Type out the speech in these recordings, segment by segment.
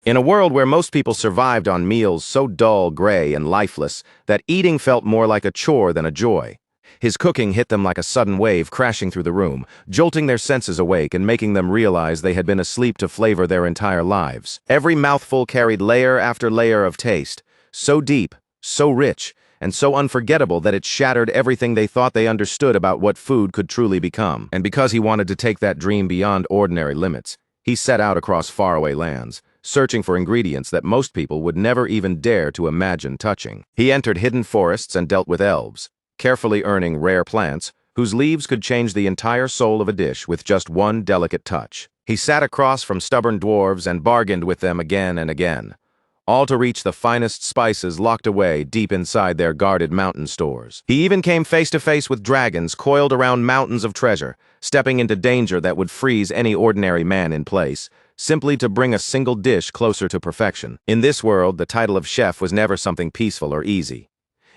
In a world where most people survived on meals so dull, gray, and lifeless that eating felt more like a chore than a joy, his cooking hit them like a sudden wave crashing through the room, jolting their senses awake and making them realize they had been asleep to flavor their entire lives. Every mouthful carried layer after layer of taste, so deep, so rich, and so unforgettable that it shattered everything they thought they understood about what food could truly become. And because he wanted to take that dream beyond ordinary limits, he set out across faraway lands, searching for ingredients that most people would never even dare to imagine touching. He entered hidden forests and dealt with elves, carefully earning rare plants whose leaves could change the entire soul of a dish with just one delicate touch. He sat across from stubborn dwarves and bargained with them again and again, all to reach the finest spices locked away deep inside their guarded mountain stores. He even came face to face with dragons coiled around mountains of treasure, stepping into danger that would freeze any ordinary man in place, simply to bring a single dish closer to perfection. In this world, the title of chef was never something peaceful or easy.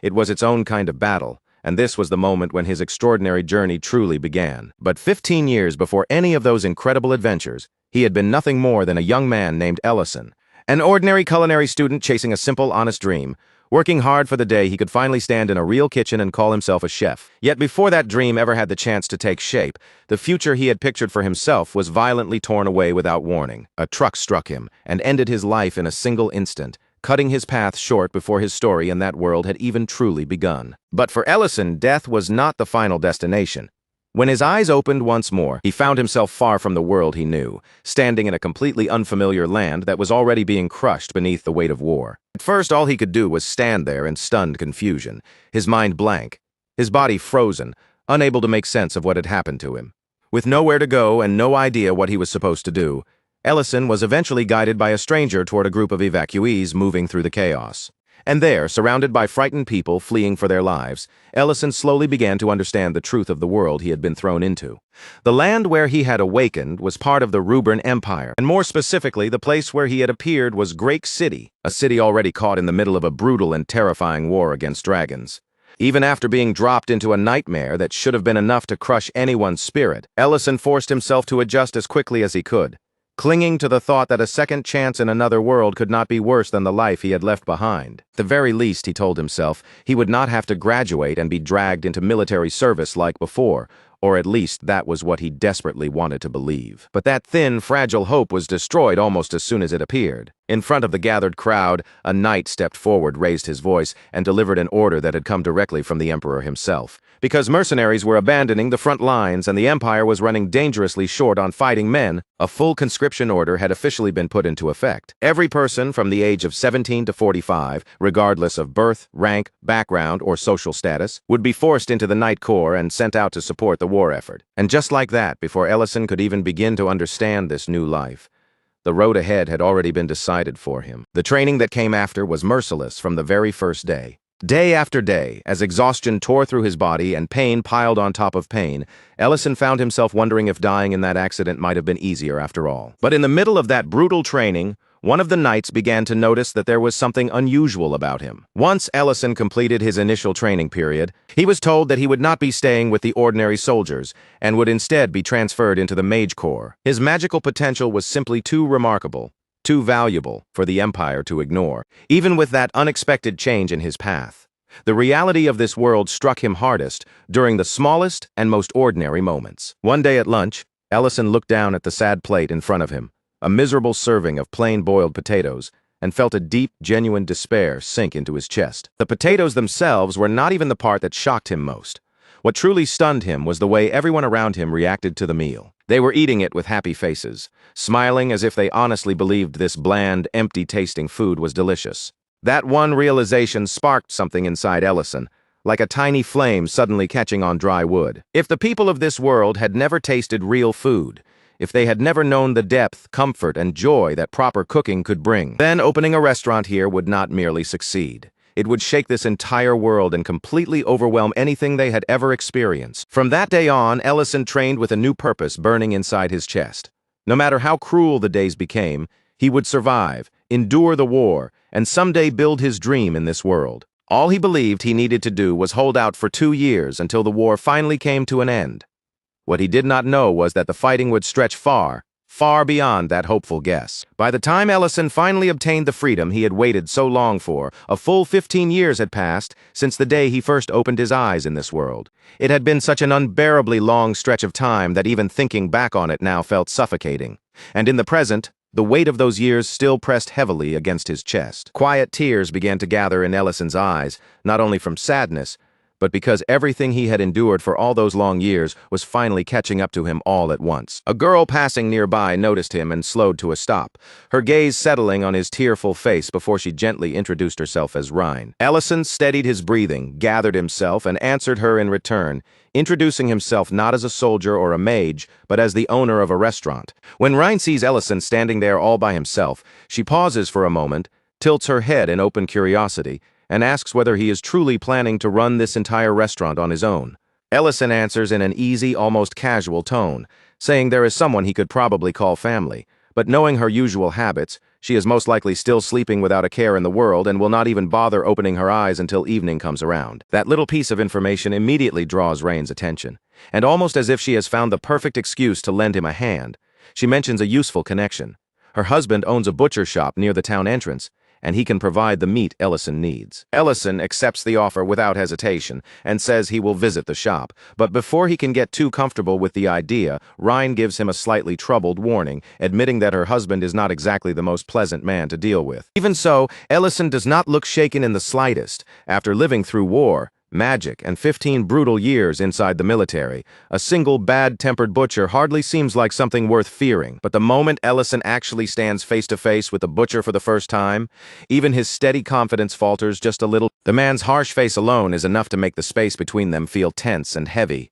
It was its own kind of battle, and this was the moment when his extraordinary journey truly began. But 15 years before any of those incredible adventures, he had been nothing more than a young man named Ellison, an ordinary culinary student chasing a simple, honest dream, working hard for the day he could finally stand in a real kitchen and call himself a chef. Yet before that dream ever had the chance to take shape, the future he had pictured for himself was violently torn away without warning. A truck struck him and ended his life in a single instant, cutting his path short before his story in that world had even truly begun. But for Ellison, death was not the final destination. When his eyes opened once more, he found himself far from the world he knew, standing in a completely unfamiliar land that was already being crushed beneath the weight of war. At first, all he could do was stand there in stunned confusion, his mind blank, his body frozen, unable to make sense of what had happened to him. With nowhere to go and no idea what he was supposed to do, Ellison was eventually guided by a stranger toward a group of evacuees moving through the chaos. And there, surrounded by frightened people fleeing for their lives, Ellison slowly began to understand the truth of the world he had been thrown into. The land where he had awakened was part of the Ruben Empire, and more specifically, the place where he had appeared was Great City, a city already caught in the middle of a brutal and terrifying war against dragons. Even after being dropped into a nightmare that should have been enough to crush anyone's spirit, Ellison forced himself to adjust as quickly as he could, clinging to the thought that a second chance in another world could not be worse than the life he had left behind. At the very least, he told himself, he would not have to graduate and be dragged into military service like before, or at least that was what he desperately wanted to believe. But that thin, fragile hope was destroyed almost as soon as it appeared. In front of the gathered crowd, a knight stepped forward, raised his voice, and delivered an order that had come directly from the emperor himself. Because mercenaries were abandoning the front lines and the empire was running dangerously short on fighting men, a full conscription order had officially been put into effect. Every person from the age of 17 to 45, regardless of birth, rank, background, or social status, would be forced into the Knight Corps and sent out to support the war effort. And just like that, before Ellison could even begin to understand this new life, the road ahead had already been decided for him. The training that came after was merciless from the very first day. Day after day, as exhaustion tore through his body and pain piled on top of pain, Ellison found himself wondering if dying in that accident might have been easier after all. But in the middle of that brutal training, one of the knights began to notice that there was something unusual about him. Once Ellison completed his initial training period, he was told that he would not be staying with the ordinary soldiers and would instead be transferred into the Mage Corps. His magical potential was simply too remarkable, too valuable for the Empire to ignore, even with that unexpected change in his path. The reality of this world struck him hardest during the smallest and most ordinary moments. One day at lunch, Ellison looked down at the sad plate in front of him, a miserable serving of plain boiled potatoes, and felt a deep, genuine despair sink into his chest. The potatoes themselves were not even the part that shocked him most. What truly stunned him was the way everyone around him reacted to the meal. They were eating it with happy faces, smiling as if they honestly believed this bland, empty-tasting food was delicious. That one realization sparked something inside Ellison, like a tiny flame suddenly catching on dry wood. If the people of this world had never tasted real food, if they had never known the depth, comfort, and joy that proper cooking could bring, then opening a restaurant here would not merely succeed. It would shake this entire world and completely overwhelm anything they had ever experienced. From that day on, Ellison trained with a new purpose burning inside his chest. No matter how cruel the days became, he would survive, endure the war, and someday build his dream in this world. All he believed he needed to do was hold out for 2 years until the war finally came to an end. What he did not know was that the fighting would stretch far, far beyond that hopeful guess. By the time Ellison finally obtained the freedom he had waited so long for, a full 15 years had passed since the day he first opened his eyes in this world. It had been such an unbearably long stretch of time that even thinking back on it now felt suffocating. And in the present, the weight of those years still pressed heavily against his chest. Quiet tears began to gather in Ellison's eyes, not only from sadness, but because everything he had endured for all those long years was finally catching up to him all at once. A girl passing nearby noticed him and slowed to a stop, her gaze settling on his tearful face before she gently introduced herself as Rhine. Ellison steadied his breathing, gathered himself, and answered her in return, introducing himself not as a soldier or a mage, but as the owner of a restaurant. When Rhine sees Ellison standing there all by himself, she pauses for a moment, tilts her head in open curiosity, and asks whether he is truly planning to run this entire restaurant on his own. Ellison answers in an easy, almost casual tone, saying there is someone he could probably call family, but knowing her usual habits, she is most likely still sleeping without a care in the world and will not even bother opening her eyes until evening comes around. That little piece of information immediately draws Raine's attention, and almost as if she has found the perfect excuse to lend him a hand, she mentions a useful connection. Her husband owns a butcher shop near the town entrance, and he can provide the meat Ellison needs. Ellison accepts the offer without hesitation and says he will visit the shop, but before he can get too comfortable with the idea, Rhine gives him a slightly troubled warning, admitting that her husband is not exactly the most pleasant man to deal with. Even so, Ellison does not look shaken in the slightest. After living through war, magic, and 15 brutal years inside the military, a single bad-tempered butcher hardly seems like something worth fearing. But the moment Ellison actually stands face-to-face with the butcher for the first time, even his steady confidence falters just a little. The man's harsh face alone is enough to make the space between them feel tense and heavy.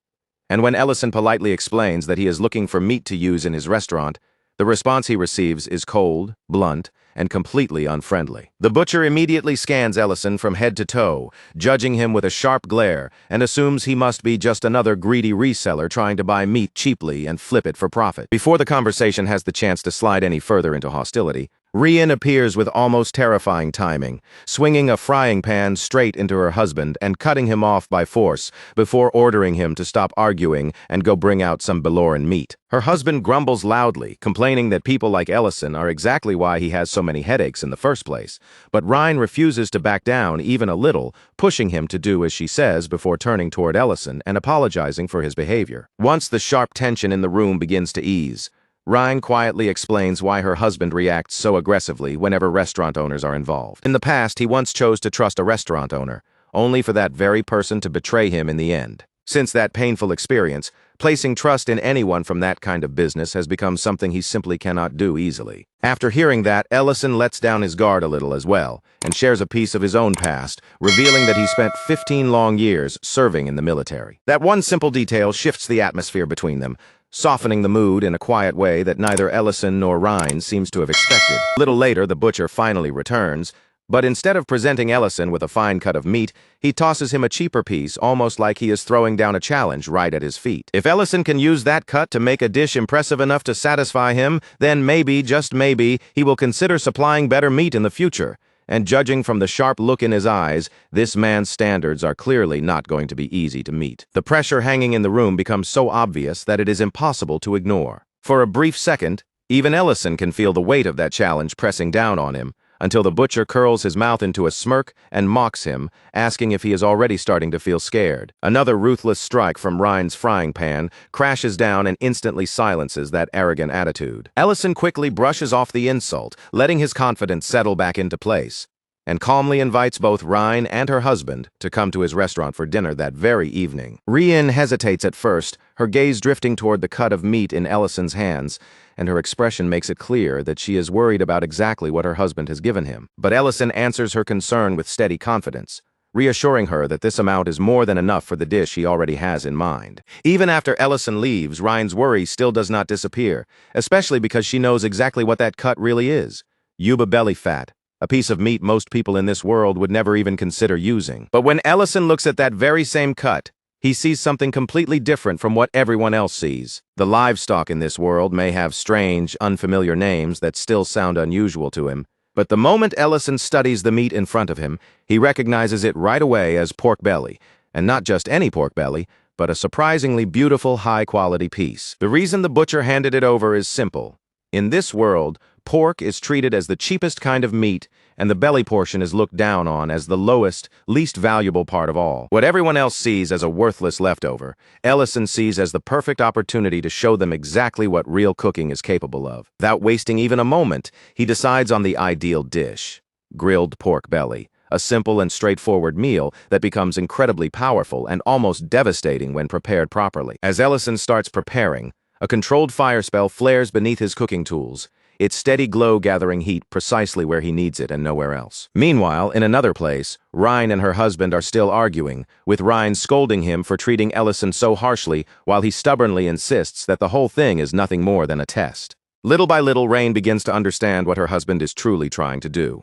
And when Ellison politely explains that he is looking for meat to use in his restaurant, the response he receives is cold, blunt, and completely unfriendly. The butcher immediately scans Ellison from head to toe, judging him with a sharp glare, and assumes he must be just another greedy reseller trying to buy meat cheaply and flip it for profit. Before the conversation has the chance to slide any further into hostility, Rhine appears with almost terrifying timing, swinging a frying pan straight into her husband and cutting him off by force before ordering him to stop arguing and go bring out some Beloran meat. Her husband grumbles loudly, complaining that people like Ellison are exactly why he has so many headaches in the first place, but Rhine refuses to back down even a little, pushing him to do as she says before turning toward Ellison and apologizing for his behavior. Once the sharp tension in the room begins to ease, Rhine quietly explains why her husband reacts so aggressively whenever restaurant owners are involved. In the past, he once chose to trust a restaurant owner, only for that very person to betray him in the end. Since that painful experience, placing trust in anyone from that kind of business has become something he simply cannot do easily. After hearing that, Ellison lets down his guard a little as well, and shares a piece of his own past, revealing that he spent 15 long years serving in the military. That one simple detail shifts the atmosphere between them, softening the mood in a quiet way that neither Ellison nor Rhine seems to have expected. A little later, the butcher finally returns, but instead of presenting Ellison with a fine cut of meat, he tosses him a cheaper piece, almost like he is throwing down a challenge right at his feet. If Ellison can use that cut to make a dish impressive enough to satisfy him, then maybe, just maybe, he will consider supplying better meat in the future. And judging from the sharp look in his eyes, this man's standards are clearly not going to be easy to meet. The pressure hanging in the room becomes so obvious that it is impossible to ignore. For a brief second, even Ellison can feel the weight of that challenge pressing down on him, until the butcher curls his mouth into a smirk and mocks him, asking if he is already starting to feel scared. Another ruthless strike from Rhine's frying pan crashes down and instantly silences that arrogant attitude. Ellison quickly brushes off the insult, letting his confidence settle back into place, and calmly invites both Rhine and her husband to come to his restaurant for dinner that very evening. Rhine hesitates at first, her gaze drifting toward the cut of meat in Ellison's hands, and her expression makes it clear that she is worried about exactly what her husband has given him. But Ellison answers her concern with steady confidence, reassuring her that this amount is more than enough for the dish he already has in mind. Even after Ellison leaves, Rhine's worry still does not disappear, especially because she knows exactly what that cut really is: Yuba belly fat, a piece of meat most people in this world would never even consider using. But when Ellison looks at that very same cut, he sees something completely different from what everyone else sees. The livestock in this world may have strange, unfamiliar names that still sound unusual to him, but the moment Ellison studies the meat in front of him, he recognizes it right away as pork belly, and not just any pork belly, but a surprisingly beautiful, high-quality piece. The reason the butcher handed it over is simple. In this world, pork is treated as the cheapest kind of meat, and the belly portion is looked down on as the lowest, least valuable part of all. What everyone else sees as a worthless leftover, Ellison sees as the perfect opportunity to show them exactly what real cooking is capable of. Without wasting even a moment, he decides on the ideal dish: grilled pork belly, a simple and straightforward meal that becomes incredibly powerful and almost devastating when prepared properly. As Ellison starts preparing, a controlled fire spell flares beneath his cooking tools, its steady glow gathering heat precisely where he needs it and nowhere else. Meanwhile, in another place, Rhine and her husband are still arguing, with Rhine scolding him for treating Ellison so harshly while he stubbornly insists that the whole thing is nothing more than a test. Little by little, Rhine begins to understand what her husband is truly trying to do.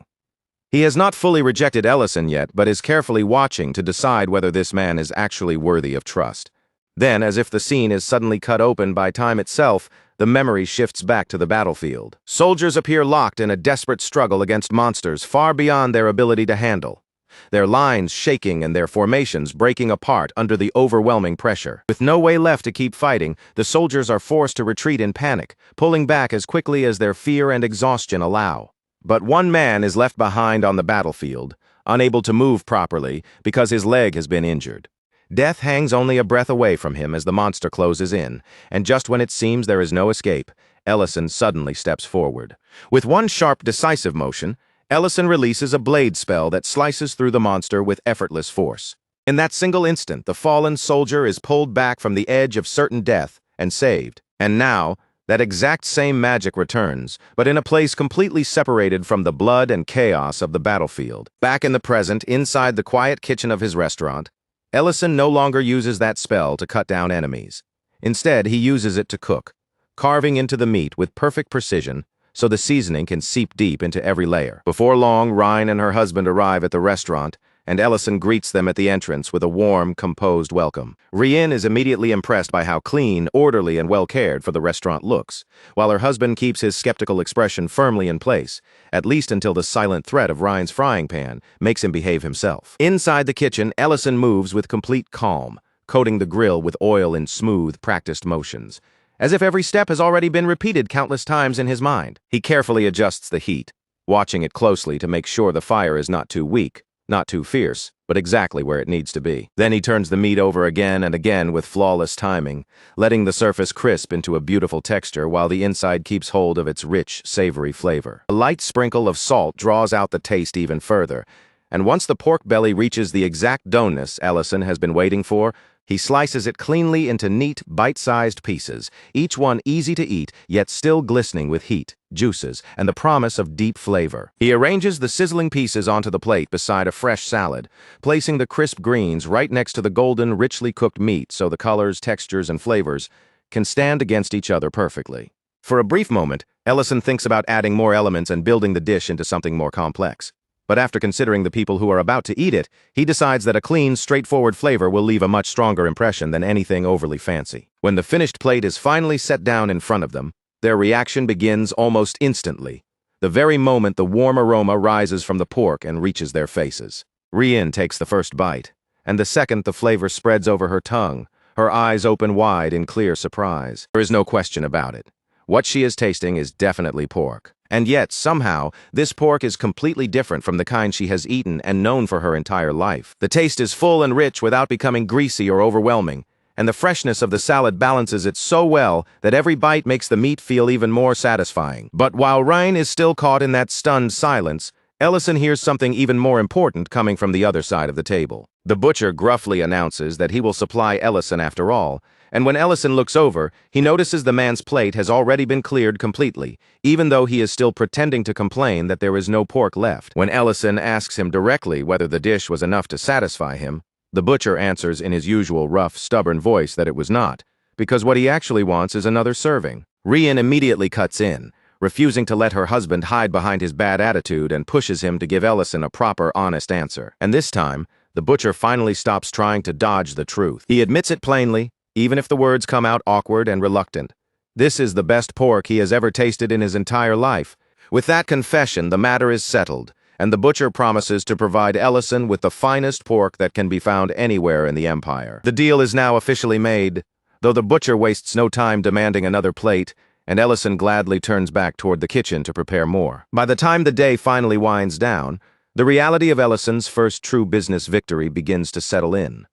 He has not fully rejected Ellison yet, but is carefully watching to decide whether this man is actually worthy of trust. Then, as if the scene is suddenly cut open by time itself, the memory shifts back to the battlefield. Soldiers appear locked in a desperate struggle against monsters far beyond their ability to handle, their lines shaking and their formations breaking apart under the overwhelming pressure. With no way left to keep fighting, the soldiers are forced to retreat in panic, pulling back as quickly as their fear and exhaustion allow. But one man is left behind on the battlefield, unable to move properly because his leg has been injured. Death hangs only a breath away from him as the monster closes in, and just when it seems there is no escape, Ellison suddenly steps forward. With one sharp, decisive motion, Ellison releases a blade spell that slices through the monster with effortless force. In that single instant, the fallen soldier is pulled back from the edge of certain death and saved. And now, that exact same magic returns, but in a place completely separated from the blood and chaos of the battlefield. Back in the present, inside the quiet kitchen of his restaurant, Ellison no longer uses that spell to cut down enemies. Instead, he uses it to cook, carving into the meat with perfect precision so the seasoning can seep deep into every layer. Before long, Rhine and her husband arrive at the restaurant, and Ellison greets them at the entrance with a warm, composed welcome. Rien is immediately impressed by how clean, orderly, and well-cared for the restaurant looks, while her husband keeps his skeptical expression firmly in place, at least until the silent threat of Rhine's frying pan makes him behave himself. Inside the kitchen, Ellison moves with complete calm, coating the grill with oil in smooth, practiced motions, as if every step has already been repeated countless times in his mind. He carefully adjusts the heat, watching it closely to make sure the fire is not too weak, not too fierce, but exactly where it needs to be. Then he turns the meat over again and again with flawless timing, letting the surface crisp into a beautiful texture while the inside keeps hold of its rich, savory flavor. A light sprinkle of salt draws out the taste even further, and once the pork belly reaches the exact doneness Ellison has been waiting for, he slices it cleanly into neat, bite-sized pieces, each one easy to eat, yet still glistening with heat, juices, and the promise of deep flavor. He arranges the sizzling pieces onto the plate beside a fresh salad, placing the crisp greens right next to the golden, richly cooked meat so the colors, textures, and flavors can stand against each other perfectly. For a brief moment, Ellison thinks about adding more elements and building the dish into something more complex. But after considering the people who are about to eat it, he decides that a clean, straightforward flavor will leave a much stronger impression than anything overly fancy. When the finished plate is finally set down in front of them, their reaction begins almost instantly, the very moment the warm aroma rises from the pork and reaches their faces. Rien takes the first bite, and the second the flavor spreads over her tongue, her eyes open wide in clear surprise. There is no question about it. What she is tasting is definitely pork. And yet, somehow, this pork is completely different from the kind she has eaten and known for her entire life. The taste is full and rich without becoming greasy or overwhelming, and the freshness of the salad balances it so well that every bite makes the meat feel even more satisfying. But while Rhine is still caught in that stunned silence, Ellison hears something even more important coming from the other side of the table. The butcher gruffly announces that he will supply Ellison after all, and when Ellison looks over, he notices the man's plate has already been cleared completely, even though he is still pretending to complain that there is no pork left. When Ellison asks him directly whether the dish was enough to satisfy him, the butcher answers in his usual rough, stubborn voice that it was not, because what he actually wants is another serving. Rien immediately cuts in, refusing to let her husband hide behind his bad attitude and pushes him to give Ellison a proper, honest answer. And this time, the butcher finally stops trying to dodge the truth. He admits it plainly, even if the words come out awkward and reluctant. This is the best pork he has ever tasted in his entire life. With that confession, the matter is settled, and the butcher promises to provide Ellison with the finest pork that can be found anywhere in the empire. The deal is now officially made, though the butcher wastes no time demanding another plate, and Ellison gladly turns back toward the kitchen to prepare more. By the time the day finally winds down, the reality of Ellison's first true business victory begins to settle in.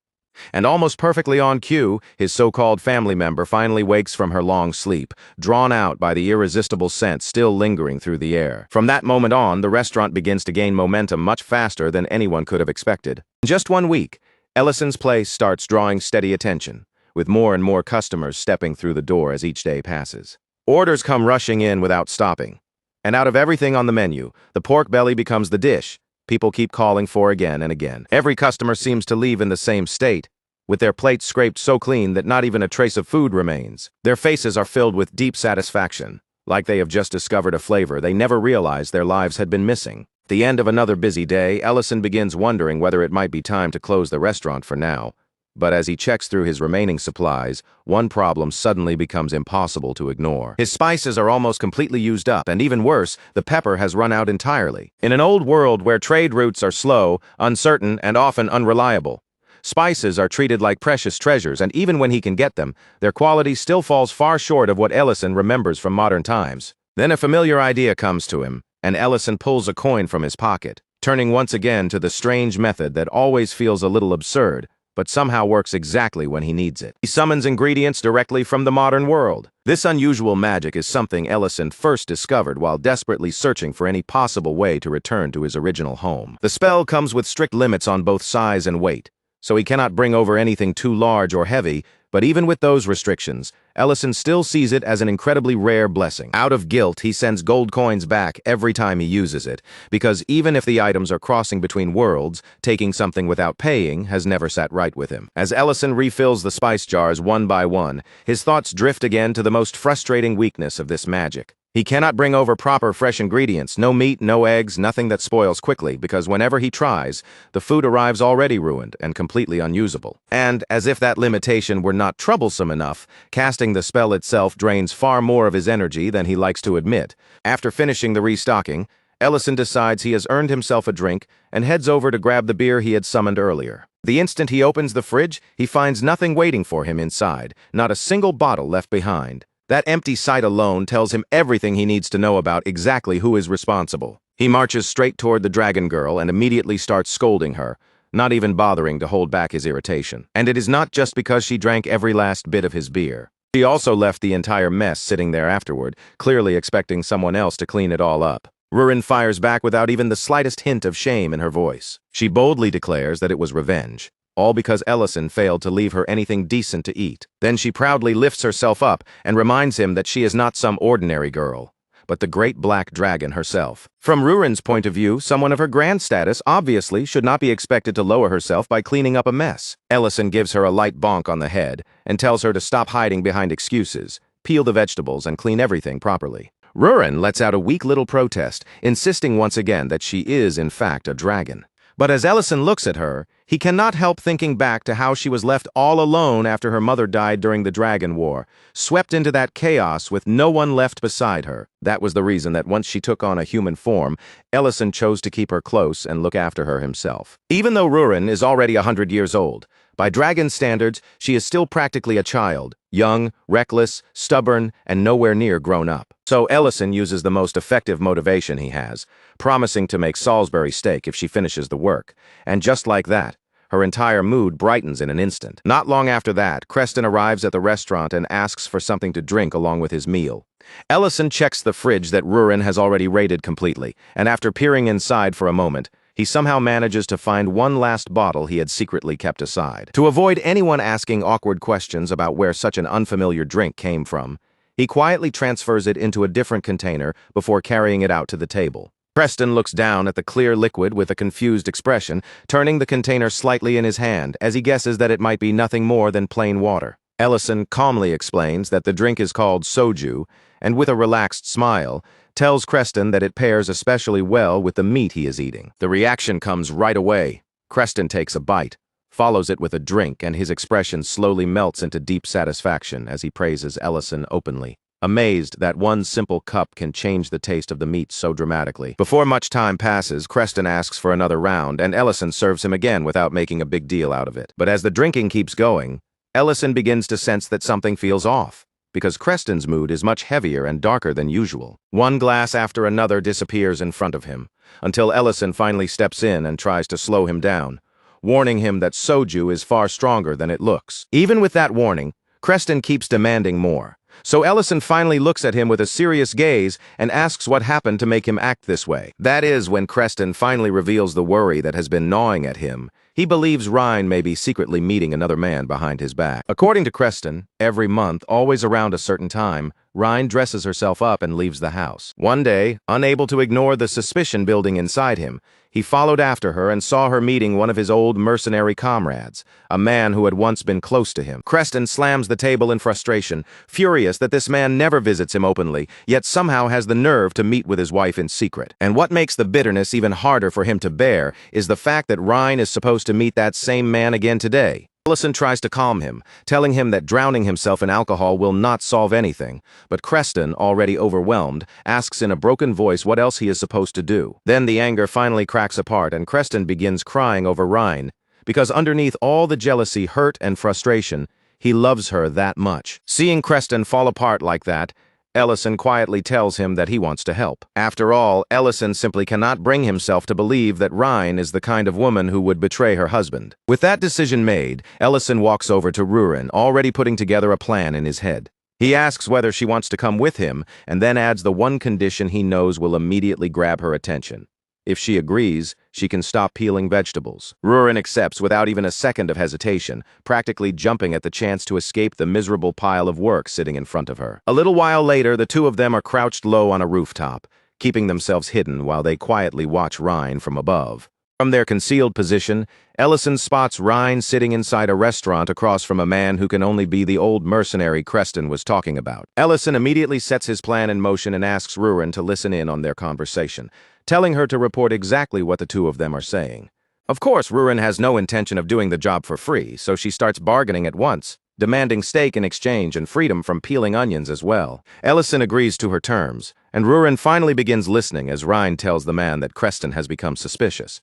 And almost perfectly on cue, his so-called family member finally wakes from her long sleep, drawn out by the irresistible scent still lingering through the air. From that moment on, the restaurant begins to gain momentum much faster than anyone could have expected. In just 1 week, Ellison's place starts drawing steady attention, with more and more customers stepping through the door as each day passes. Orders come rushing in without stopping. And out of everything on the menu, the pork belly becomes the dish people keep calling for again and again. Every customer seems to leave in the same state, with their plates scraped so clean that not even a trace of food remains. Their faces are filled with deep satisfaction, like they have just discovered a flavor they never realized their lives had been missing. At the end of another busy day, Ellison begins wondering whether it might be time to close the restaurant for now. But as he checks through his remaining supplies, one problem suddenly becomes impossible to ignore. His spices are almost completely used up, and even worse, the pepper has run out entirely. In an old world where trade routes are slow, uncertain, and often unreliable, spices are treated like precious treasures, and even when he can get them, their quality still falls far short of what Ellison remembers from modern times. Then a familiar idea comes to him, and Ellison pulls a coin from his pocket, turning once again to the strange method that always feels a little absurd, but somehow works exactly when he needs it. He summons ingredients directly from the modern world. This unusual magic is something Ellison first discovered while desperately searching for any possible way to return to his original home. The spell comes with strict limits on both size and weight, so he cannot bring over anything too large or heavy, but even with those restrictions, Ellison still sees it as an incredibly rare blessing. Out of guilt, he sends gold coins back every time he uses it, because even if the items are crossing between worlds, taking something without paying has never sat right with him. As Ellison refills the spice jars one by one, his thoughts drift again to the most frustrating weakness of this magic. He cannot bring over proper fresh ingredients, no meat, no eggs, nothing that spoils quickly, because whenever he tries, the food arrives already ruined and completely unusable. And, as if that limitation were not troublesome enough, casting the spell itself drains far more of his energy than he likes to admit. After finishing the restocking, Ellison decides he has earned himself a drink and heads over to grab the beer he had summoned earlier. The instant he opens the fridge, he finds nothing waiting for him inside, not a single bottle left behind. That empty sight alone tells him everything he needs to know about exactly who is responsible. He marches straight toward the dragon girl and immediately starts scolding her, not even bothering to hold back his irritation. And it is not just because she drank every last bit of his beer. She also left the entire mess sitting there afterward, clearly expecting someone else to clean it all up. Rurin fires back without even the slightest hint of shame in her voice. She boldly declares that it was revenge, all because Ellison failed to leave her anything decent to eat. Then she proudly lifts herself up and reminds him that she is not some ordinary girl, but the great black dragon herself. From Rurin's point of view, someone of her grand status obviously should not be expected to lower herself by cleaning up a mess. Ellison gives her a light bonk on the head and tells her to stop hiding behind excuses, peel the vegetables, and clean everything properly. Rurin lets out a weak little protest, insisting once again that she is in fact a dragon. But as Ellison looks at her, he cannot help thinking back to how she was left all alone after her mother died during the Dragon War, swept into that chaos with no one left beside her. That was the reason that once she took on a human form, Ellison chose to keep her close and look after her himself. Even though Rurin is already 100 years old, by dragon standards, she is still practically a child, young, reckless, stubborn, and nowhere near grown up. So Ellison uses the most effective motivation he has, promising to make Salisbury steak if she finishes the work. And just like that, her entire mood brightens in an instant. Not long after that, Creston arrives at the restaurant and asks for something to drink along with his meal. Ellison checks the fridge that Rurin has already raided completely, and after peering inside for a moment, he somehow manages to find one last bottle he had secretly kept aside. To avoid anyone asking awkward questions about where such an unfamiliar drink came from, he quietly transfers it into a different container before carrying it out to the table. Preston looks down at the clear liquid with a confused expression, turning the container slightly in his hand as he guesses that it might be nothing more than plain water. Ellison calmly explains that the drink is called soju, and with a relaxed smile, tells Creston that it pairs especially well with the meat he is eating. The reaction comes right away. Creston takes a bite, follows it with a drink, and his expression slowly melts into deep satisfaction as he praises Ellison openly, amazed that one simple cup can change the taste of the meat so dramatically. Before much time passes, Creston asks for another round, and Ellison serves him again without making a big deal out of it. But as the drinking keeps going, Ellison begins to sense that something feels off. because Creston's mood is much heavier and darker than usual. One glass after another disappears in front of him, until Ellison finally steps in and tries to slow him down, warning him that soju is far stronger than it looks. Even with that warning, Creston keeps demanding more. So Ellison finally looks at him with a serious gaze and asks what happened to make him act this way. That is when Creston finally reveals the worry that has been gnawing at him. He believes Ryan may be secretly meeting another man behind his back. According to Creston, every month, always around a certain time, Ryan dresses herself up and leaves the house. One day, unable to ignore the suspicion building inside him, he followed after her and saw her meeting one of his old mercenary comrades, a man who had once been close to him. Creston slams the table in frustration, furious that this man never visits him openly, yet somehow has the nerve to meet with his wife in secret. And what makes the bitterness even harder for him to bear is the fact that Ryan is supposed to meet that same man again today. Ellison tries to calm him, telling him that drowning himself in alcohol will not solve anything, but Creston, already overwhelmed, asks in a broken voice what else he is supposed to do. Then the anger finally cracks apart and Creston begins crying over Ryan, because underneath all the jealousy, hurt, and frustration, he loves her that much. Seeing Creston fall apart like that, Ellison quietly tells him that he wants to help. After all, Ellison simply cannot bring himself to believe that Ryan is the kind of woman who would betray her husband. With that decision made, Ellison walks over to Rurin, already putting together a plan in his head. He asks whether she wants to come with him, and then adds the one condition he knows will immediately grab her attention. If she agrees, she can stop peeling vegetables. Rurin accepts without even a second of hesitation, practically jumping at the chance to escape the miserable pile of work sitting in front of her. A little while later, the two of them are crouched low on a rooftop, keeping themselves hidden while they quietly watch Ryan from above. From their concealed position, Ellison spots Ryan sitting inside a restaurant across from a man who can only be the old mercenary Creston was talking about. Ellison immediately sets his plan in motion and asks Rurin to listen in on their conversation, telling her to report exactly what the two of them are saying. Of course, Rurin has no intention of doing the job for free, so she starts bargaining at once, demanding steak in exchange and freedom from peeling onions as well. Ellison agrees to her terms, and Rurin finally begins listening as Ryan tells the man that Creston has become suspicious,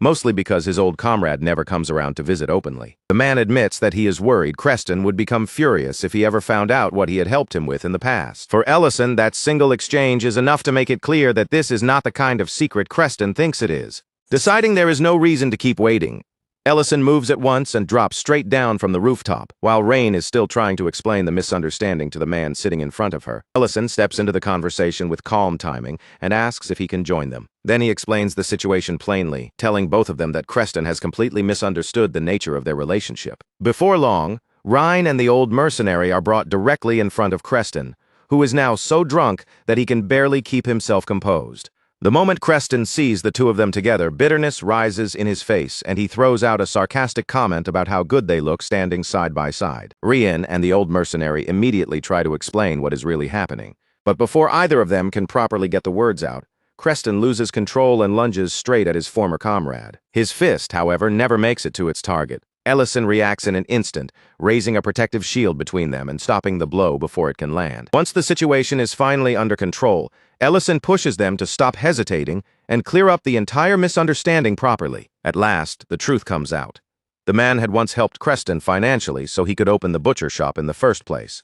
mostly because his old comrade never comes around to visit openly. The man admits that he is worried Creston would become furious if he ever found out what he had helped him with in the past. For Ellison, that single exchange is enough to make it clear that this is not the kind of secret Creston thinks it is. Deciding there is no reason to keep waiting, Ellison moves at once and drops straight down from the rooftop, while Rain is still trying to explain the misunderstanding to the man sitting in front of her. Ellison steps into the conversation with calm timing and asks if he can join them. Then he explains the situation plainly, telling both of them that Creston has completely misunderstood the nature of their relationship. Before long, Ryan and the old mercenary are brought directly in front of Creston, who is now so drunk that he can barely keep himself composed. The moment Creston sees the two of them together, bitterness rises in his face, and he throws out a sarcastic comment about how good they look standing side by side. Ryan and the old mercenary immediately try to explain what is really happening. But before either of them can properly get the words out, Creston loses control and lunges straight at his former comrade. His fist, however, never makes it to its target. Ellison reacts in an instant, raising a protective shield between them and stopping the blow before it can land. Once the situation is finally under control, Ellison pushes them to stop hesitating and clear up the entire misunderstanding properly. At last, the truth comes out. The man had once helped Creston financially so he could open the butcher shop in the first place.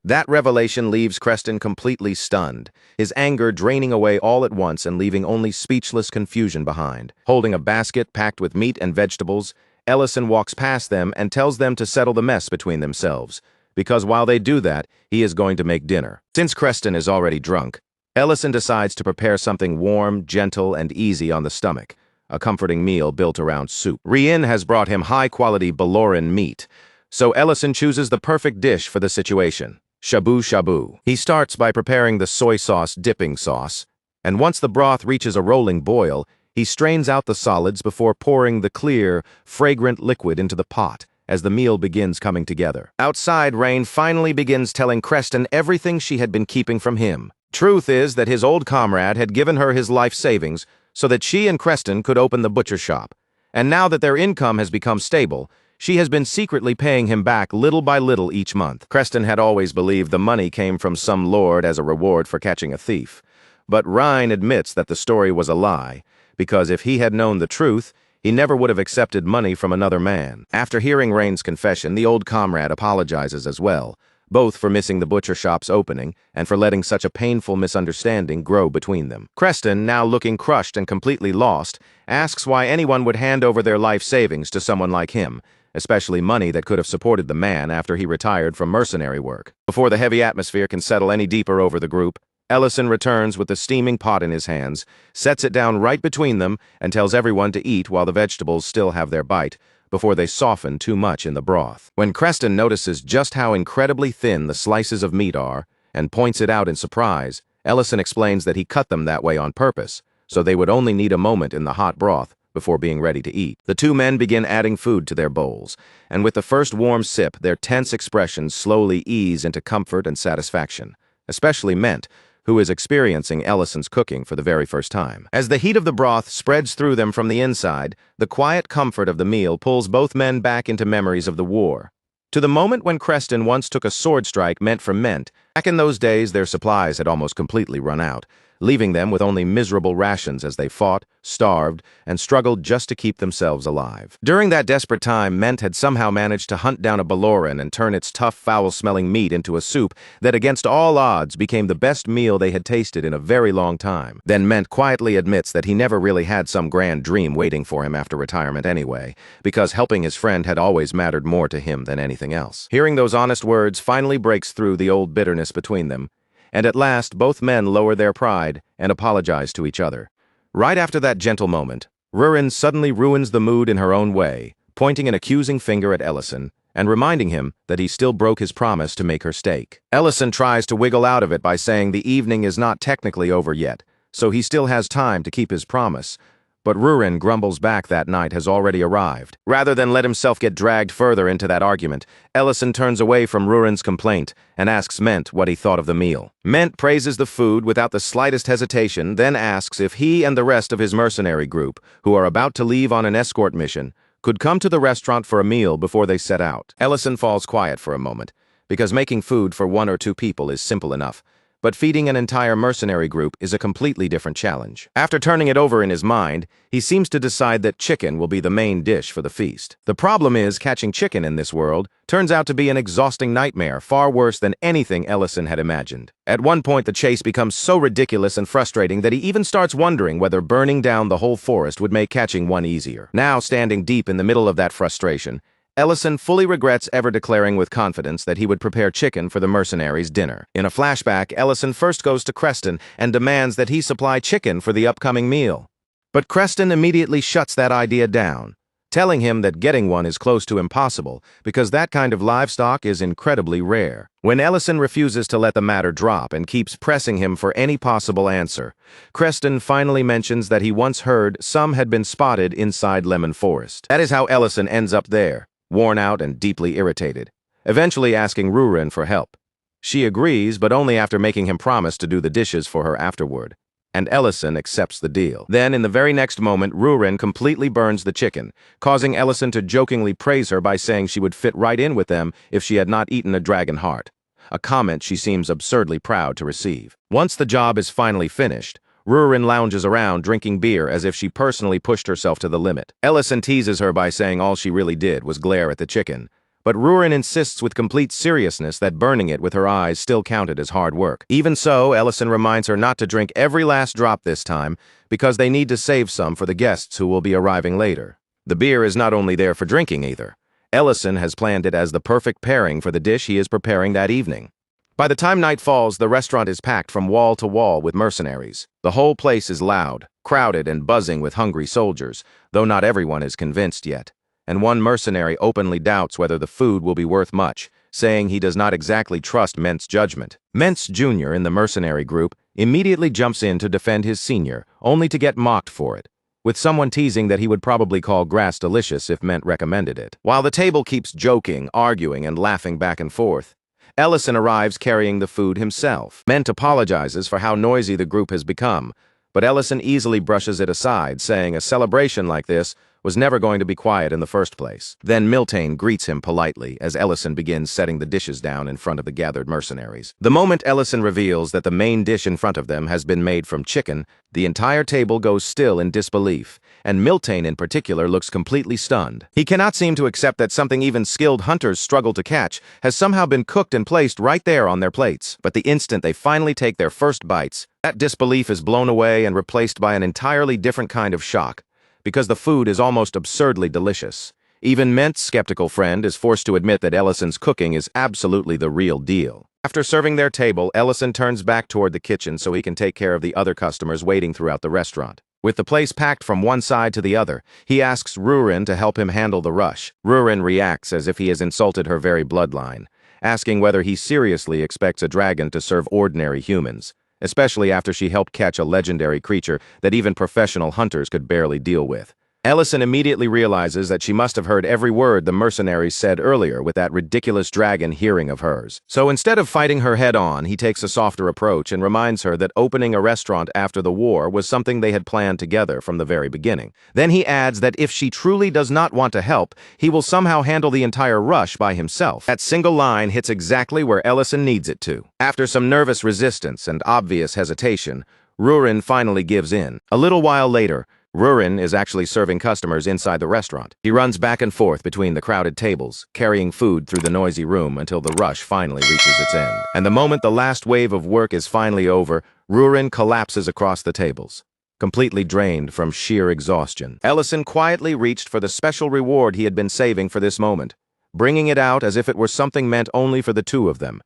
That revelation leaves Creston completely stunned, his anger draining away all at once and leaving only speechless confusion behind. Holding a basket packed with meat and vegetables, Ellison walks past them and tells them to settle the mess between themselves, because while they do that, he is going to make dinner. Since Creston is already drunk, Ellison decides to prepare something warm, gentle, and easy on the stomach, a comforting meal built around soup. Ryan has brought him high-quality Baloran meat, so Ellison chooses the perfect dish for the situation, shabu shabu. He starts by preparing the soy sauce dipping sauce, and once the broth reaches a rolling boil, he strains out the solids before pouring the clear, fragrant liquid into the pot as the meal begins coming together. Outside, Rain finally begins telling Creston everything she had been keeping from him. Truth is that his old comrade had given her his life savings so that she and Creston could open the butcher shop, and now that their income has become stable, she has been secretly paying him back little by little each month. Creston had always believed the money came from some lord as a reward for catching a thief, but Ryan admits that the story was a lie, because if he had known the truth, he never would have accepted money from another man. After hearing Rain's confession, the old comrade apologizes as well, both for missing the butcher shop's opening and for letting such a painful misunderstanding grow between them. Creston, now looking crushed and completely lost, asks why anyone would hand over their life savings to someone like him, especially money that could have supported the man after he retired from mercenary work. Before the heavy atmosphere can settle any deeper over the group, Ellison returns with the steaming pot in his hands, sets it down right between them, and tells everyone to eat while the vegetables still have their bite, before they soften too much in the broth. When Creston notices just how incredibly thin the slices of meat are, and points it out in surprise, Ellison explains that he cut them that way on purpose, so they would only need a moment in the hot broth before being ready to eat. The two men begin adding food to their bowls, and with the first warm sip, their tense expressions slowly ease into comfort and satisfaction, especially Ment, who is experiencing Ellison's cooking for the very first time. As the heat of the broth spreads through them from the inside, the quiet comfort of the meal pulls both men back into memories of the war. To the moment when Creston once took a sword strike meant for Ment. Back in those days, their supplies had almost completely run out, leaving them with only miserable rations as they fought, starved, and struggled just to keep themselves alive. During that desperate time, Ment had somehow managed to hunt down a Baloran and turn its tough, foul-smelling meat into a soup that, against all odds, became the best meal they had tasted in a very long time. Then Ment quietly admits that he never really had some grand dream waiting for him after retirement anyway, because helping his friend had always mattered more to him than anything else. Hearing those honest words finally breaks through the old bitterness between them, and at last both men lower their pride and apologize to each other. Right after that gentle moment, Rurin suddenly ruins the mood in her own way, pointing an accusing finger at Ellison and reminding him that he still broke his promise to make her steak. Ellison tries to wiggle out of it by saying the evening is not technically over yet, so he still has time to keep his promise, but Rurin grumbles back that night has already arrived. Rather than let himself get dragged further into that argument, Ellison turns away from Rurin's complaint and asks Ment what he thought of the meal. Ment praises the food without the slightest hesitation, then asks if he and the rest of his mercenary group, who are about to leave on an escort mission, could come to the restaurant for a meal before they set out. Ellison falls quiet for a moment, because making food for 1 or 2 people is simple enough, but feeding an entire mercenary group is a completely different challenge. After turning it over in his mind, he seems to decide that chicken will be the main dish for the feast. The problem is, catching chicken in this world turns out to be an exhausting nightmare, far worse than anything Ellison had imagined. At one point, the chase becomes so ridiculous and frustrating that he even starts wondering whether burning down the whole forest would make catching one easier. Now, standing deep in the middle of that frustration, Ellison fully regrets ever declaring with confidence that he would prepare chicken for the mercenaries' dinner. In a flashback, Ellison first goes to Creston and demands that he supply chicken for the upcoming meal. But Creston immediately shuts that idea down, telling him that getting one is close to impossible because that kind of livestock is incredibly rare. When Ellison refuses to let the matter drop and keeps pressing him for any possible answer, Creston finally mentions that he once heard some had been spotted inside Lemon Forest. That is how Ellison ends up there, worn out and deeply irritated, eventually asking Rurin for help. She agrees, but only after making him promise to do the dishes for her afterward, and Ellison accepts the deal. Then, in the very next moment, Rurin completely burns the chicken, causing Ellison to jokingly praise her by saying she would fit right in with them if she had not eaten a dragon heart, a comment she seems absurdly proud to receive. Once the job is finally finished, Rurin lounges around drinking beer as if she personally pushed herself to the limit. Ellison teases her by saying all she really did was glare at the chicken, but Rurin insists with complete seriousness that burning it with her eyes still counted as hard work. Even so, Ellison reminds her not to drink every last drop this time because they need to save some for the guests who will be arriving later. The beer is not only there for drinking either. Ellison has planned it as the perfect pairing for the dish he is preparing that evening. By the time night falls, the restaurant is packed from wall to wall with mercenaries. The whole place is loud, crowded, and buzzing with hungry soldiers, though not everyone is convinced yet. And one mercenary openly doubts whether the food will be worth much, saying he does not exactly trust Ment's judgment. Ment's junior in the mercenary group immediately jumps in to defend his senior, only to get mocked for it, with someone teasing that he would probably call grass delicious if Ment recommended it. While the table keeps joking, arguing, and laughing back and forth, Ellison arrives carrying the food himself. Ment apologizes for how noisy the group has become, but Ellison easily brushes it aside, saying a celebration like this was never going to be quiet in the first place. Then Miltane greets him politely as Ellison begins setting the dishes down in front of the gathered mercenaries. The moment Ellison reveals that the main dish in front of them has been made from chicken, the entire table goes still in disbelief, and Miltane in particular looks completely stunned. He cannot seem to accept that something even skilled hunters struggle to catch has somehow been cooked and placed right there on their plates. But the instant they finally take their first bites, that disbelief is blown away and replaced by an entirely different kind of shock, because the food is almost absurdly delicious. Even Ment's skeptical friend is forced to admit that Ellison's cooking is absolutely the real deal. After serving their table, Ellison turns back toward the kitchen so he can take care of the other customers waiting throughout the restaurant. With the place packed from one side to the other, he asks Rurin to help him handle the rush. Rurin reacts as if he has insulted her very bloodline, asking whether he seriously expects a dragon to serve ordinary humans, especially after she helped catch a legendary creature that even professional hunters could barely deal with. Ellison immediately realizes that she must have heard every word the mercenaries said earlier with that ridiculous dragon hearing of hers. So instead of fighting her head-on, he takes a softer approach and reminds her that opening a restaurant after the war was something they had planned together from the very beginning. Then he adds that if she truly does not want to help, he will somehow handle the entire rush by himself. That single line hits exactly where Ellison needs it to. After some nervous resistance and obvious hesitation, Rurin finally gives in. A little while later, Rurin is actually serving customers inside the restaurant. He runs back and forth between the crowded tables, carrying food through the noisy room until the rush finally reaches its end. And the moment the last wave of work is finally over, Rurin collapses across the tables, completely drained from sheer exhaustion. Ellison quietly reached for the special reward he had been saving for this moment, bringing it out as if it were something meant only for the two of them.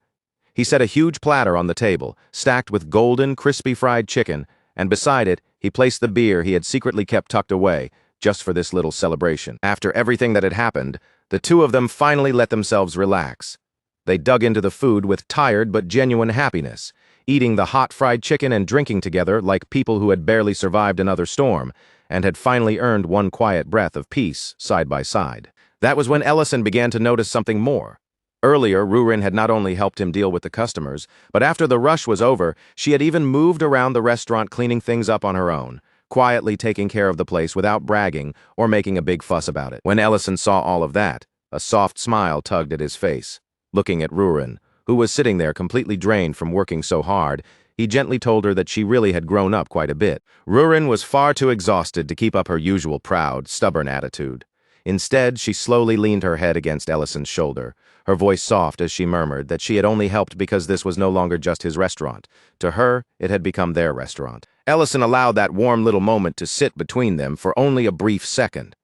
He set a huge platter on the table, stacked with golden, crispy fried chicken, and beside it, he placed the beer he had secretly kept tucked away, just for this little celebration. After everything that had happened, the two of them finally let themselves relax. They dug into the food with tired but genuine happiness, eating the hot fried chicken and drinking together like people who had barely survived another storm, and had finally earned one quiet breath of peace side by side. That was when Ellison began to notice something more. Earlier, Rurin had not only helped him deal with the customers, but after the rush was over, she had even moved around the restaurant cleaning things up on her own, quietly taking care of the place without bragging or making a big fuss about it. When Ellison saw all of that, a soft smile tugged at his face. Looking at Rurin, who was sitting there completely drained from working so hard, he gently told her that she really had grown up quite a bit. Rurin was far too exhausted to keep up her usual proud, stubborn attitude. Instead, she slowly leaned her head against Ellison's shoulder, her voice soft as she murmured that she had only helped because this was no longer just his restaurant. To her, it had become their restaurant. Ellison allowed that warm little moment to sit between them for only a brief second.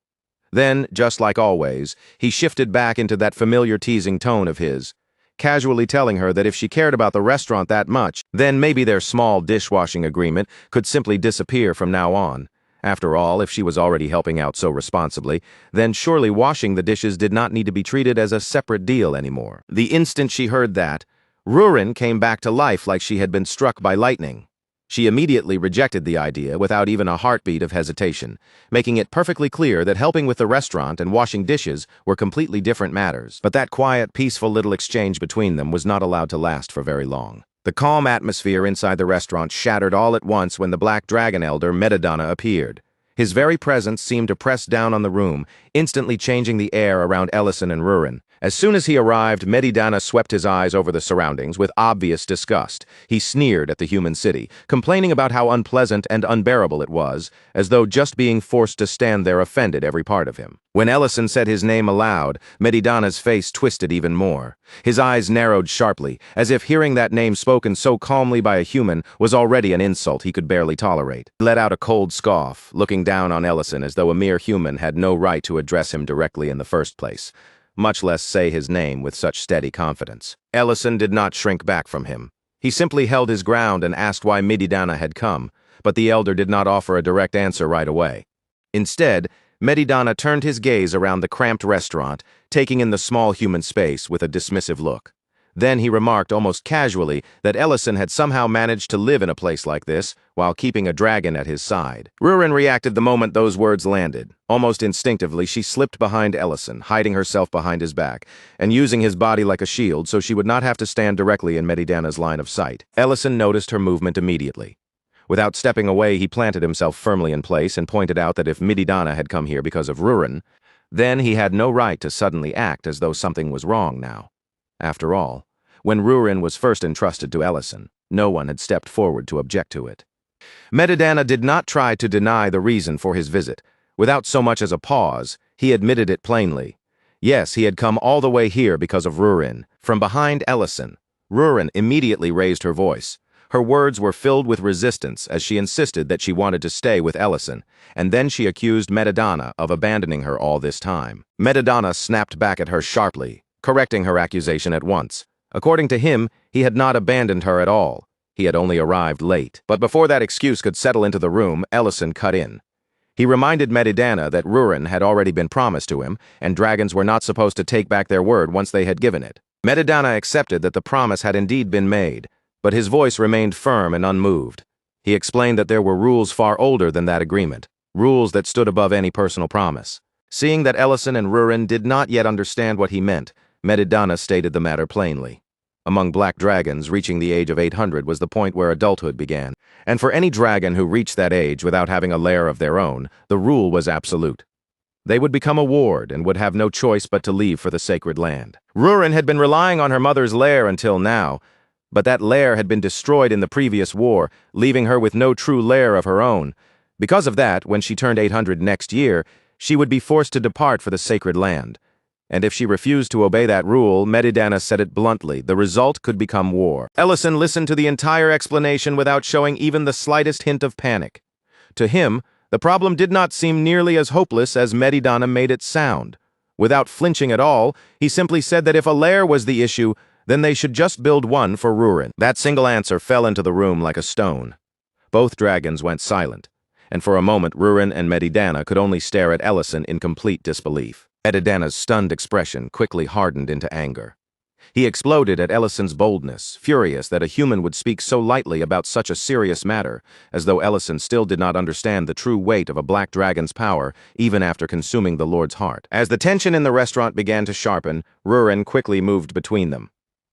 Then, just like always, he shifted back into that familiar teasing tone of his, casually telling her that if she cared about the restaurant that much, then maybe their small dishwashing agreement could simply disappear from now on. After all, if she was already helping out so responsibly, then surely washing the dishes did not need to be treated as a separate deal anymore. The instant she heard that, Rurin came back to life like she had been struck by lightning. She immediately rejected the idea without even a heartbeat of hesitation, making it perfectly clear that helping with the restaurant and washing dishes were completely different matters. But that quiet, peaceful little exchange between them was not allowed to last for very long. The calm atmosphere inside the restaurant shattered all at once when the Black Dragon Elder Medidana appeared. His very presence seemed to press down on the room, instantly changing the air around Ellison and Rurin. As soon as he arrived, Medidana swept his eyes over the surroundings with obvious disgust. He sneered at the human city, complaining about how unpleasant and unbearable it was, as though just being forced to stand there offended every part of him. When Ellison said his name aloud, Medidana's face twisted even more. His eyes narrowed sharply, as if hearing that name spoken so calmly by a human was already an insult he could barely tolerate. He let out a cold scoff, looking down on Ellison as though a mere human had no right to address him directly in the first place, much less say his name with such steady confidence. Ellison did not shrink back from him. He simply held his ground and asked why Medidana had come, but the elder did not offer a direct answer right away. Instead, Medidana turned his gaze around the cramped restaurant, taking in the small human space with a dismissive look. Then he remarked almost casually that Ellison had somehow managed to live in a place like this while keeping a dragon at his side. Rurin reacted the moment those words landed. Almost instinctively, she slipped behind Ellison, hiding herself behind his back, and using his body like a shield so she would not have to stand directly in Medidana's line of sight. Ellison noticed her movement immediately. Without stepping away, he planted himself firmly in place and pointed out that if Mididana had come here because of Rurin, then he had no right to suddenly act as though something was wrong now. After all, when Rurin was first entrusted to Ellison, no one had stepped forward to object to it. Mididana did not try to deny the reason for his visit. Without so much as a pause, he admitted it plainly. Yes, he had come all the way here because of Rurin. From behind Ellison, Rurin immediately raised her voice. Her words were filled with resistance as she insisted that she wanted to stay with Ellison, and then she accused Mididana of abandoning her all this time. Mididana snapped back at her sharply, correcting her accusation at once. According to him, he had not abandoned her at all. He had only arrived late. But before that excuse could settle into the room, Ellison cut in. He reminded Mididana that Rurin had already been promised to him, and dragons were not supposed to take back their word once they had given it. Mididana accepted that the promise had indeed been made, but his voice remained firm and unmoved. He explained that there were rules far older than that agreement, rules that stood above any personal promise. Seeing that Ellison and Rurin did not yet understand what he meant, Mididana stated the matter plainly. Among black dragons, reaching the age of 800 was the point where adulthood began, and for any dragon who reached that age without having a lair of their own, the rule was absolute. They would become a ward and would have no choice but to leave for the sacred land. Rurin had been relying on her mother's lair until now, but that lair had been destroyed in the previous war, leaving her with no true lair of her own. Because of that, when she turned 800 next year, she would be forced to depart for the sacred land. And if she refused to obey that rule, Mididana said it bluntly, the result could become war. Ellison listened to the entire explanation without showing even the slightest hint of panic. To him, the problem did not seem nearly as hopeless as Mididana made it sound. Without flinching at all, he simply said that if a lair was the issue, then they should just build one for Rurin. That single answer fell into the room like a stone. Both dragons went silent, and for a moment Rurin and Mididana could only stare at Ellison in complete disbelief. Mididana's stunned expression quickly hardened into anger. He exploded at Ellison's boldness, furious that a human would speak so lightly about such a serious matter, as though Ellison still did not understand the true weight of a black dragon's power, even after consuming the Lord's heart. As the tension in the restaurant began to sharpen, Rurin quickly moved between them.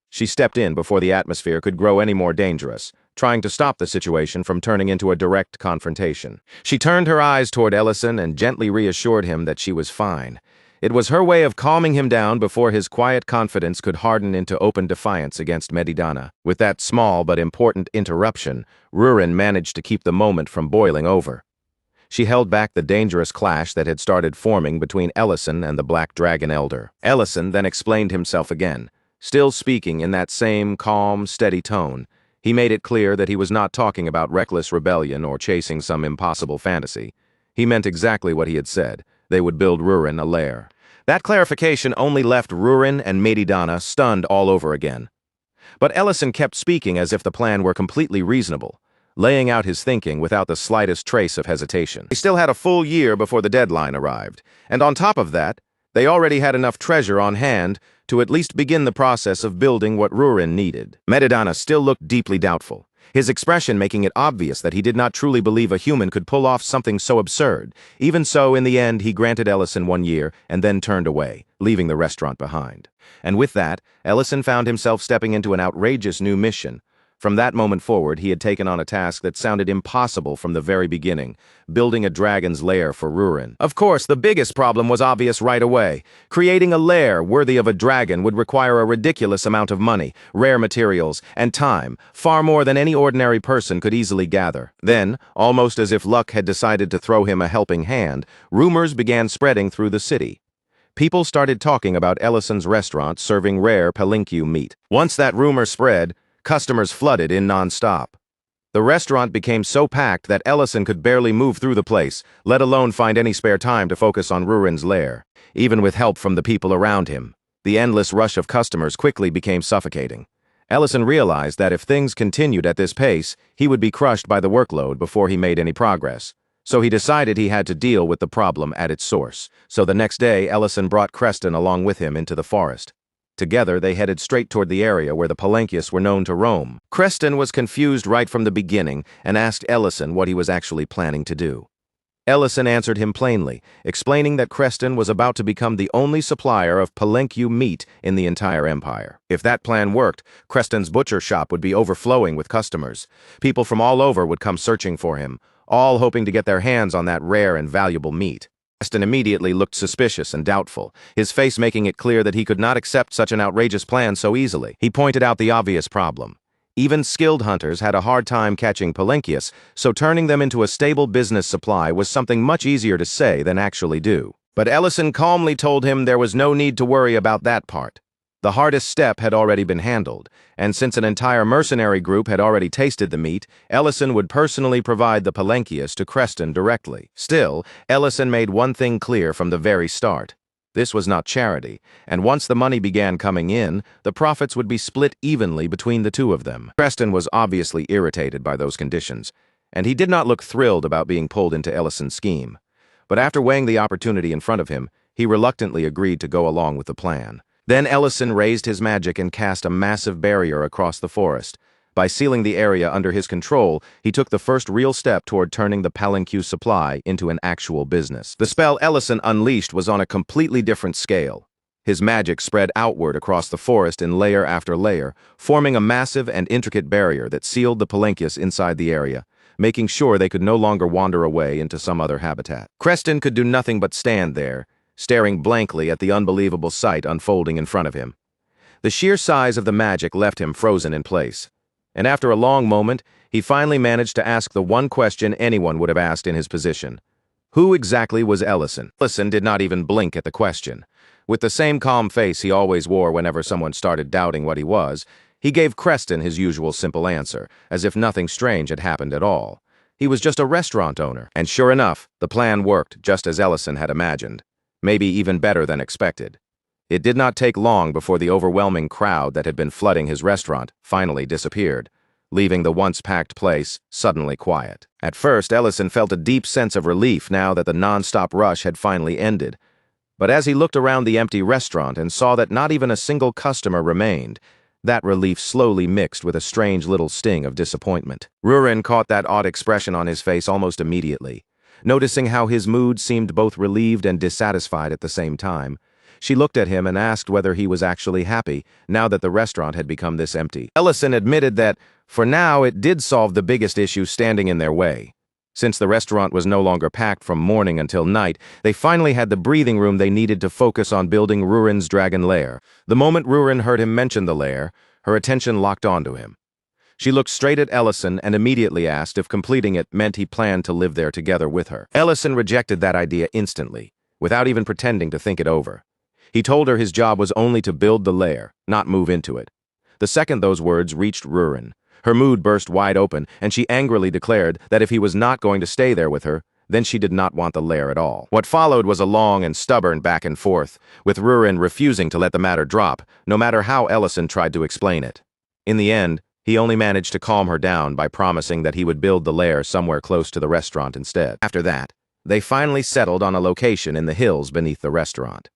She stepped in before the atmosphere could grow any more dangerous, trying to stop the situation from turning into a direct confrontation. She turned her eyes toward Ellison and gently reassured him that she was fine. It was her way of calming him down before his quiet confidence could harden into open defiance against Mididana. With that small but important interruption, Rurin managed to keep the moment from boiling over. She held back the dangerous clash that had started forming between Ellison and the Black Dragon Elder. Ellison then explained himself again. Still speaking in that same calm, steady tone, he made it clear that he was not talking about reckless rebellion or chasing some impossible fantasy. He meant exactly what he had said. They would build Rurin a lair. That clarification only left Rurin and Mididana stunned all over again. But Ellison kept speaking as if the plan were completely reasonable, laying out his thinking without the slightest trace of hesitation. They still had a full year before the deadline arrived, and on top of that, they already had enough treasure on hand to at least begin the process of building what Rurin needed. Mididana still looked deeply doubtful, his expression making it obvious that he did not truly believe a human could pull off something so absurd. Even so, in the end, he granted Ellison 1 year and then turned away, leaving the restaurant behind. And with that, Ellison found himself stepping into an outrageous new mission. From that moment forward, he had taken on a task that sounded impossible from the very beginning, building a dragon's lair for Rurin. Of course, the biggest problem was obvious right away. Creating a lair worthy of a dragon would require a ridiculous amount of money, rare materials, and time, far more than any ordinary person could easily gather. Then, almost as if luck had decided to throw him a helping hand, rumors began spreading through the city. People started talking about Ellison's restaurant serving rare palinque meat. Once that rumor spread, customers flooded in non-stop. The restaurant became so packed that Ellison could barely move through the place, let alone find any spare time to focus on Rurin's lair. Even with help from the people around him, the endless rush of customers quickly became suffocating. Ellison realized that if things continued at this pace, he would be crushed by the workload before he made any progress. So he decided he had to deal with the problem at its source. So the next day, Ellison brought Creston along with him into the forest. Together, they headed straight toward the area where the Palanquius were known to roam. Creston was confused right from the beginning and asked Ellison what he was actually planning to do. Ellison answered him plainly, explaining that Creston was about to become the only supplier of palenque meat in the entire empire. If that plan worked, Creston's butcher shop would be overflowing with customers. People from all over would come searching for him, all hoping to get their hands on that rare and valuable meat. Creston immediately looked suspicious and doubtful, his face making it clear that he could not accept such an outrageous plan so easily. He pointed out the obvious problem. Even skilled hunters had a hard time catching palenques, so turning them into a stable business supply was something much easier to say than actually do. But Ellison calmly told him there was no need to worry about that part. The hardest step had already been handled, and since an entire mercenary group had already tasted the meat, Ellison would personally provide the palenques to Creston directly. Still, Ellison made one thing clear from the very start. This was not charity, and once the money began coming in, the profits would be split evenly between the two of them. Creston was obviously irritated by those conditions, and he did not look thrilled about being pulled into Ellison's scheme. But after weighing the opportunity in front of him, he reluctantly agreed to go along with the plan. Then Ellison raised his magic and cast a massive barrier across the forest. By sealing the area under his control, he took the first real step toward turning the palenque supply into an actual business. The spell Ellison unleashed was on a completely different scale. His magic spread outward across the forest in layer after layer, forming a massive and intricate barrier that sealed the palenques inside the area, making sure they could no longer wander away into some other habitat. Creston could do nothing but stand there, staring blankly at the unbelievable sight unfolding in front of him. The sheer size of the magic left him frozen in place. And after a long moment, he finally managed to ask the one question anyone would have asked in his position. Who exactly was Ellison? Ellison did not even blink at the question. With the same calm face he always wore whenever someone started doubting what he was, he gave Creston his usual simple answer, as if nothing strange had happened at all. He was just a restaurant owner. And sure enough, the plan worked just as Ellison had imagined. Maybe even better than expected. It did not take long before the overwhelming crowd that had been flooding his restaurant finally disappeared, leaving the once-packed place suddenly quiet. At first, Ellison felt a deep sense of relief now that the non-stop rush had finally ended. But as he looked around the empty restaurant and saw that not even a single customer remained, that relief slowly mixed with a strange little sting of disappointment. Rurin caught that odd expression on his face almost immediately. Noticing how his mood seemed both relieved and dissatisfied at the same time, she looked at him and asked whether he was actually happy, now that the restaurant had become this empty. Ellison admitted that, for now, it did solve the biggest issue standing in their way. Since the restaurant was no longer packed from morning until night, they finally had the breathing room they needed to focus on building Rurin's dragon lair. The moment Rurin heard him mention the lair, her attention locked onto him. She looked straight at Ellison and immediately asked if completing it meant he planned to live there together with her. Ellison rejected that idea instantly, without even pretending to think it over. He told her his job was only to build the lair, not move into it. The second those words reached Rurin, her mood burst wide open, and she angrily declared that if he was not going to stay there with her, then she did not want the lair at all. What followed was a long and stubborn back and forth, with Rurin refusing to let the matter drop, no matter how Ellison tried to explain it. In the end, he only managed to calm her down by promising that he would build the lair somewhere close to the restaurant instead. After that, they finally settled on a location in the hills beneath the restaurant.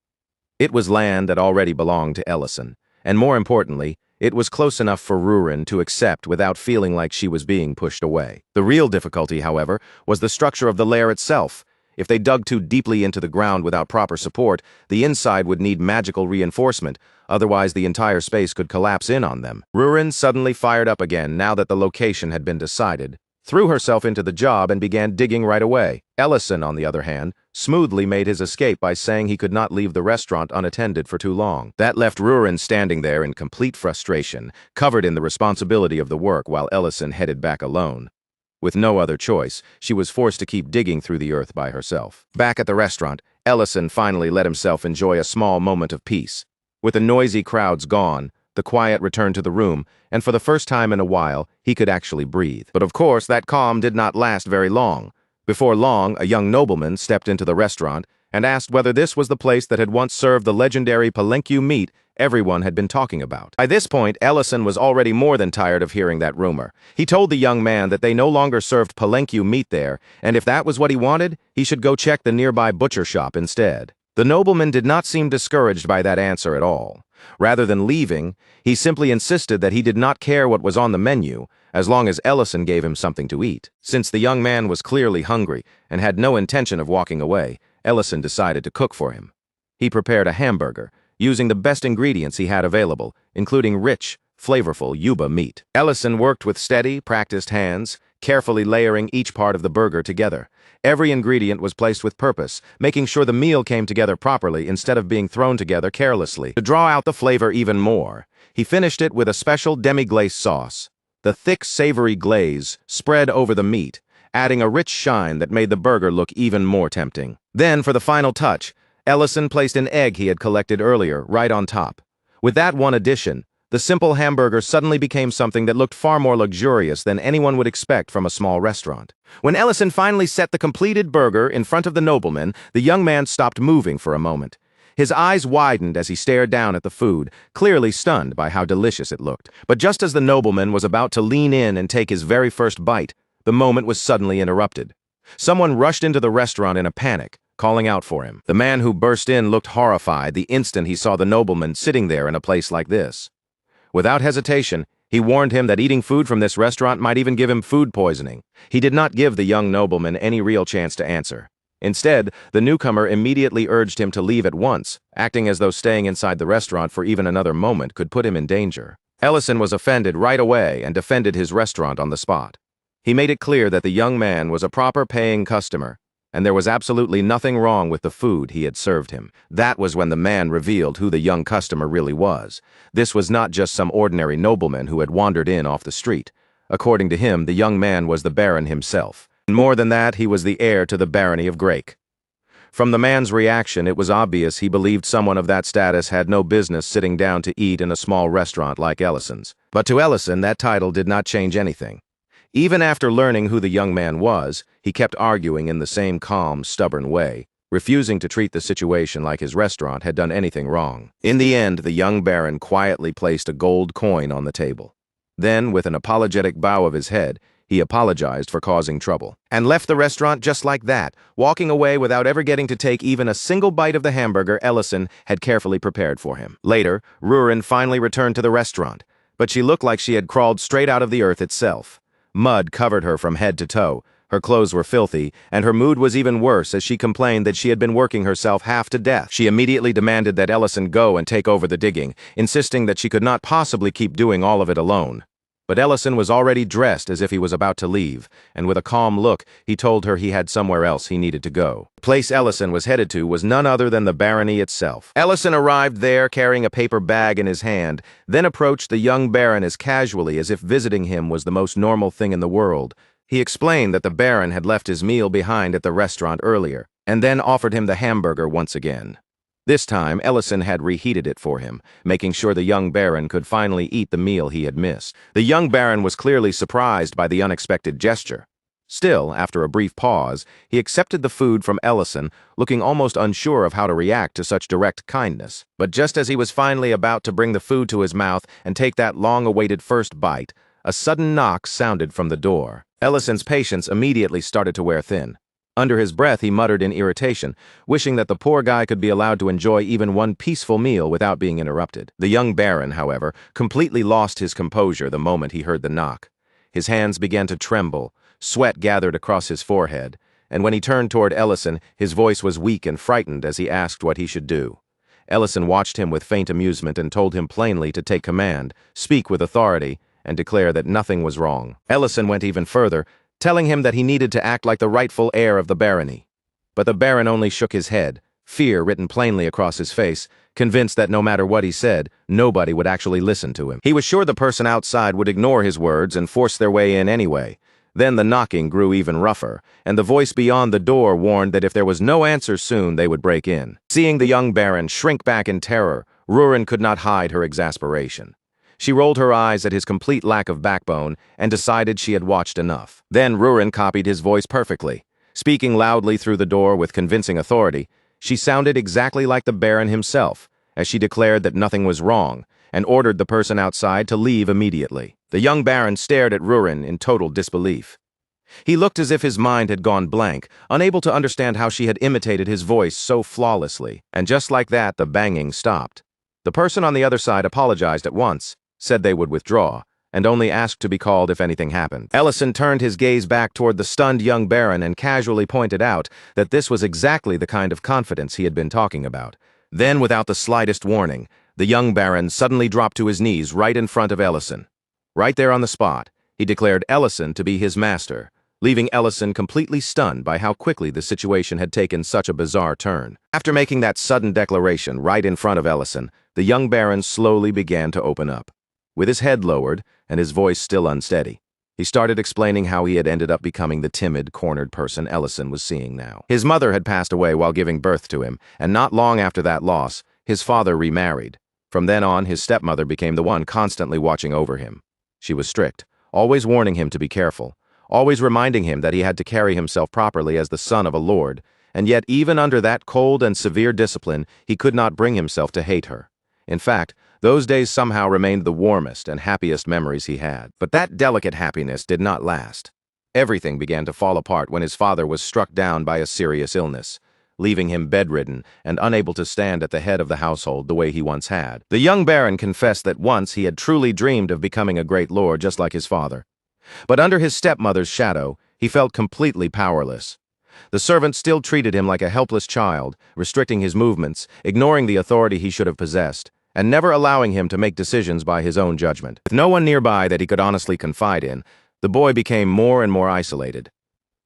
It was land that already belonged to Ellison, and more importantly, it was close enough for Rurin to accept without feeling like she was being pushed away. The real difficulty, however, was the structure of the lair itself. If they dug too deeply into the ground without proper support, the inside would need magical reinforcement, otherwise the entire space could collapse in on them. Rurin suddenly fired up again now that the location had been decided, threw herself into the job and began digging right away. Ellison, on the other hand, smoothly made his escape by saying he could not leave the restaurant unattended for too long. That left Rurin standing there in complete frustration, covered in the responsibility of the work while Ellison headed back alone. With no other choice, she was forced to keep digging through the earth by herself. Back at the restaurant, Ellison finally let himself enjoy a small moment of peace. With the noisy crowds gone, the quiet returned to the room, and for the first time in a while, he could actually breathe. But of course, that calm did not last very long. Before long, a young nobleman stepped into the restaurant and asked whether this was the place that had once served the legendary palenque meat everyone had been talking about. By this point, Ellison was already more than tired of hearing that rumor. He told the young man that they no longer served palenque meat there, and if that was what he wanted, he should go check the nearby butcher shop instead. The nobleman did not seem discouraged by that answer at all. Rather than leaving, he simply insisted that he did not care what was on the menu, as long as Ellison gave him something to eat. Since the young man was clearly hungry and had no intention of walking away, Ellison decided to cook for him. He prepared a hamburger, using the best ingredients he had available, including rich, flavorful yuba meat. Ellison worked with steady, practiced hands, carefully layering each part of the burger together. Every ingredient was placed with purpose, making sure the meal came together properly instead of being thrown together carelessly. To draw out the flavor even more, he finished it with a special demi-glace sauce. The thick, savory glaze spread over the meat, adding a rich shine that made the burger look even more tempting. Then, for the final touch, Ellison placed an egg he had collected earlier right on top. With that one addition, the simple hamburger suddenly became something that looked far more luxurious than anyone would expect from a small restaurant. When Ellison finally set the completed burger in front of the nobleman, the young man stopped moving for a moment. His eyes widened as he stared down at the food, clearly stunned by how delicious it looked. But just as the nobleman was about to lean in and take his very first bite, the moment was suddenly interrupted. Someone rushed into the restaurant in a panic, calling out for him. The man who burst in looked horrified the instant he saw the nobleman sitting there in a place like this. Without hesitation, he warned him that eating food from this restaurant might even give him food poisoning. He did not give the young nobleman any real chance to answer. Instead, the newcomer immediately urged him to leave at once, acting as though staying inside the restaurant for even another moment could put him in danger. Ellison was offended right away and defended his restaurant on the spot. He made it clear that the young man was a proper paying customer, and there was absolutely nothing wrong with the food he had served him. That was when the man revealed who the young customer really was. This was not just some ordinary nobleman who had wandered in off the street. According to him, the young man was the Baron himself. And more than that, he was the heir to the barony of Grake. From the man's reaction, it was obvious he believed someone of that status had no business sitting down to eat in a small restaurant like Ellison's. But to Ellison, that title did not change anything. Even after learning who the young man was, he kept arguing in the same calm, stubborn way, refusing to treat the situation like his restaurant had done anything wrong. In the end, the young baron quietly placed a gold coin on the table. Then, with an apologetic bow of his head, he apologized for causing trouble, and left the restaurant just like that, walking away without ever getting to take even a single bite of the hamburger Ellison had carefully prepared for him. Later, Rurin finally returned to the restaurant, but she looked like she had crawled straight out of the earth itself. Mud covered her from head to toe, her clothes were filthy, and her mood was even worse as she complained that she had been working herself half to death. She immediately demanded that Ellison go and take over the digging, insisting that she could not possibly keep doing all of it alone. But Ellison was already dressed as if he was about to leave, and with a calm look, he told her he had somewhere else he needed to go. The place Ellison was headed to was none other than the barony itself. Ellison arrived there carrying a paper bag in his hand, then approached the young baron as casually as if visiting him was the most normal thing in the world. He explained that the baron had left his meal behind at the restaurant earlier, and then offered him the hamburger once again. This time, Ellison had reheated it for him, making sure the young baron could finally eat the meal he had missed. The young baron was clearly surprised by the unexpected gesture. Still, after a brief pause, he accepted the food from Ellison, looking almost unsure of how to react to such direct kindness. But just as he was finally about to bring the food to his mouth and take that long-awaited first bite, a sudden knock sounded from the door. Ellison's patience immediately started to wear thin. Under his breath, he muttered in irritation, wishing that the poor guy could be allowed to enjoy even one peaceful meal without being interrupted. The young baron, however, completely lost his composure the moment he heard the knock. His hands began to tremble, sweat gathered across his forehead, and when he turned toward Ellison, his voice was weak and frightened as he asked what he should do. Ellison watched him with faint amusement and told him plainly to take command, speak with authority, and declare that nothing was wrong. Ellison went even further, telling him that he needed to act like the rightful heir of the barony. But the baron only shook his head, fear written plainly across his face, convinced that no matter what he said, nobody would actually listen to him. He was sure the person outside would ignore his words and force their way in anyway. Then the knocking grew even rougher, and the voice beyond the door warned that if there was no answer soon, they would break in. Seeing the young baron shrink back in terror, Rurin could not hide her exasperation. She rolled her eyes at his complete lack of backbone and decided she had watched enough. Then Rurin copied his voice perfectly. Speaking loudly through the door with convincing authority, she sounded exactly like the Baron himself, as she declared that nothing was wrong, and ordered the person outside to leave immediately. The young Baron stared at Rurin in total disbelief. He looked as if his mind had gone blank, unable to understand how she had imitated his voice so flawlessly. And just like that, the banging stopped. The person on the other side apologized at once, said they would withdraw, and only asked to be called if anything happened. Ellison turned his gaze back toward the stunned young baron and casually pointed out that this was exactly the kind of confidence he had been talking about. Then, without the slightest warning, the young baron suddenly dropped to his knees right in front of Ellison. Right there on the spot, he declared Ellison to be his master, leaving Ellison completely stunned by how quickly the situation had taken such a bizarre turn. After making that sudden declaration right in front of Ellison, the young baron slowly began to open up. With his head lowered and his voice still unsteady, he started explaining how he had ended up becoming the timid, cornered person Ellison was seeing now. His mother had passed away while giving birth to him, and not long after that loss, his father remarried. From then on, his stepmother became the one constantly watching over him. She was strict, always warning him to be careful, always reminding him that he had to carry himself properly as the son of a lord, and yet even under that cold and severe discipline, he could not bring himself to hate her. In fact, those days somehow remained the warmest and happiest memories he had. But that delicate happiness did not last. Everything began to fall apart when his father was struck down by a serious illness, leaving him bedridden and unable to stand at the head of the household the way he once had. The young baron confessed that once he had truly dreamed of becoming a great lord just like his father. But under his stepmother's shadow, he felt completely powerless. The servant still treated him like a helpless child, restricting his movements, ignoring the authority he should have possessed, and never allowing him to make decisions by his own judgment. With no one nearby that he could honestly confide in, the boy became more and more isolated.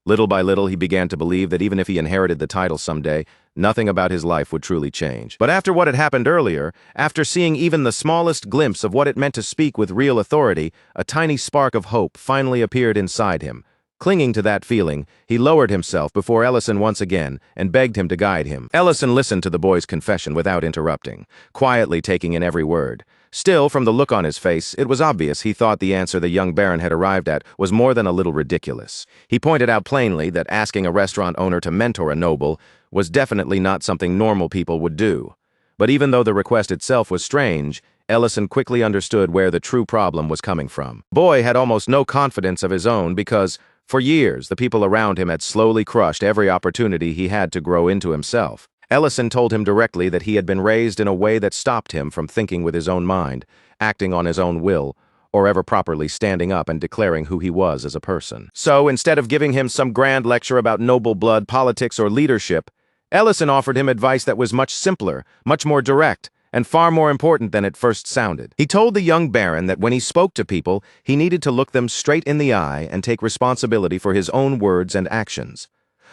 Little by little, he began to believe that even if he inherited the title someday, nothing about his life would truly change. But after what had happened earlier, after seeing even the smallest glimpse of what it meant to speak with real authority, a tiny spark of hope finally appeared inside him. Clinging to that feeling, he lowered himself before Ellison once again and begged him to guide him. Ellison listened to the boy's confession without interrupting, quietly taking in every word. Still, from the look on his face, it was obvious he thought the answer the young baron had arrived at was more than a little ridiculous. He pointed out plainly that asking a restaurant owner to mentor a noble was definitely not something normal people would do. But even though the request itself was strange, Ellison quickly understood where the true problem was coming from. The boy had almost no confidence of his own because, for years, the people around him had slowly crushed every opportunity he had to grow into himself. Ellison told him directly that he had been raised in a way that stopped him from thinking with his own mind, acting on his own will, or ever properly standing up and declaring who he was as a person. So, instead of giving him some grand lecture about noble blood, politics, or leadership, Ellison offered him advice that was much simpler, much more direct, and far more important than it first sounded. He told the young baron that when he spoke to people, he needed to look them straight in the eye and take responsibility for his own words and actions.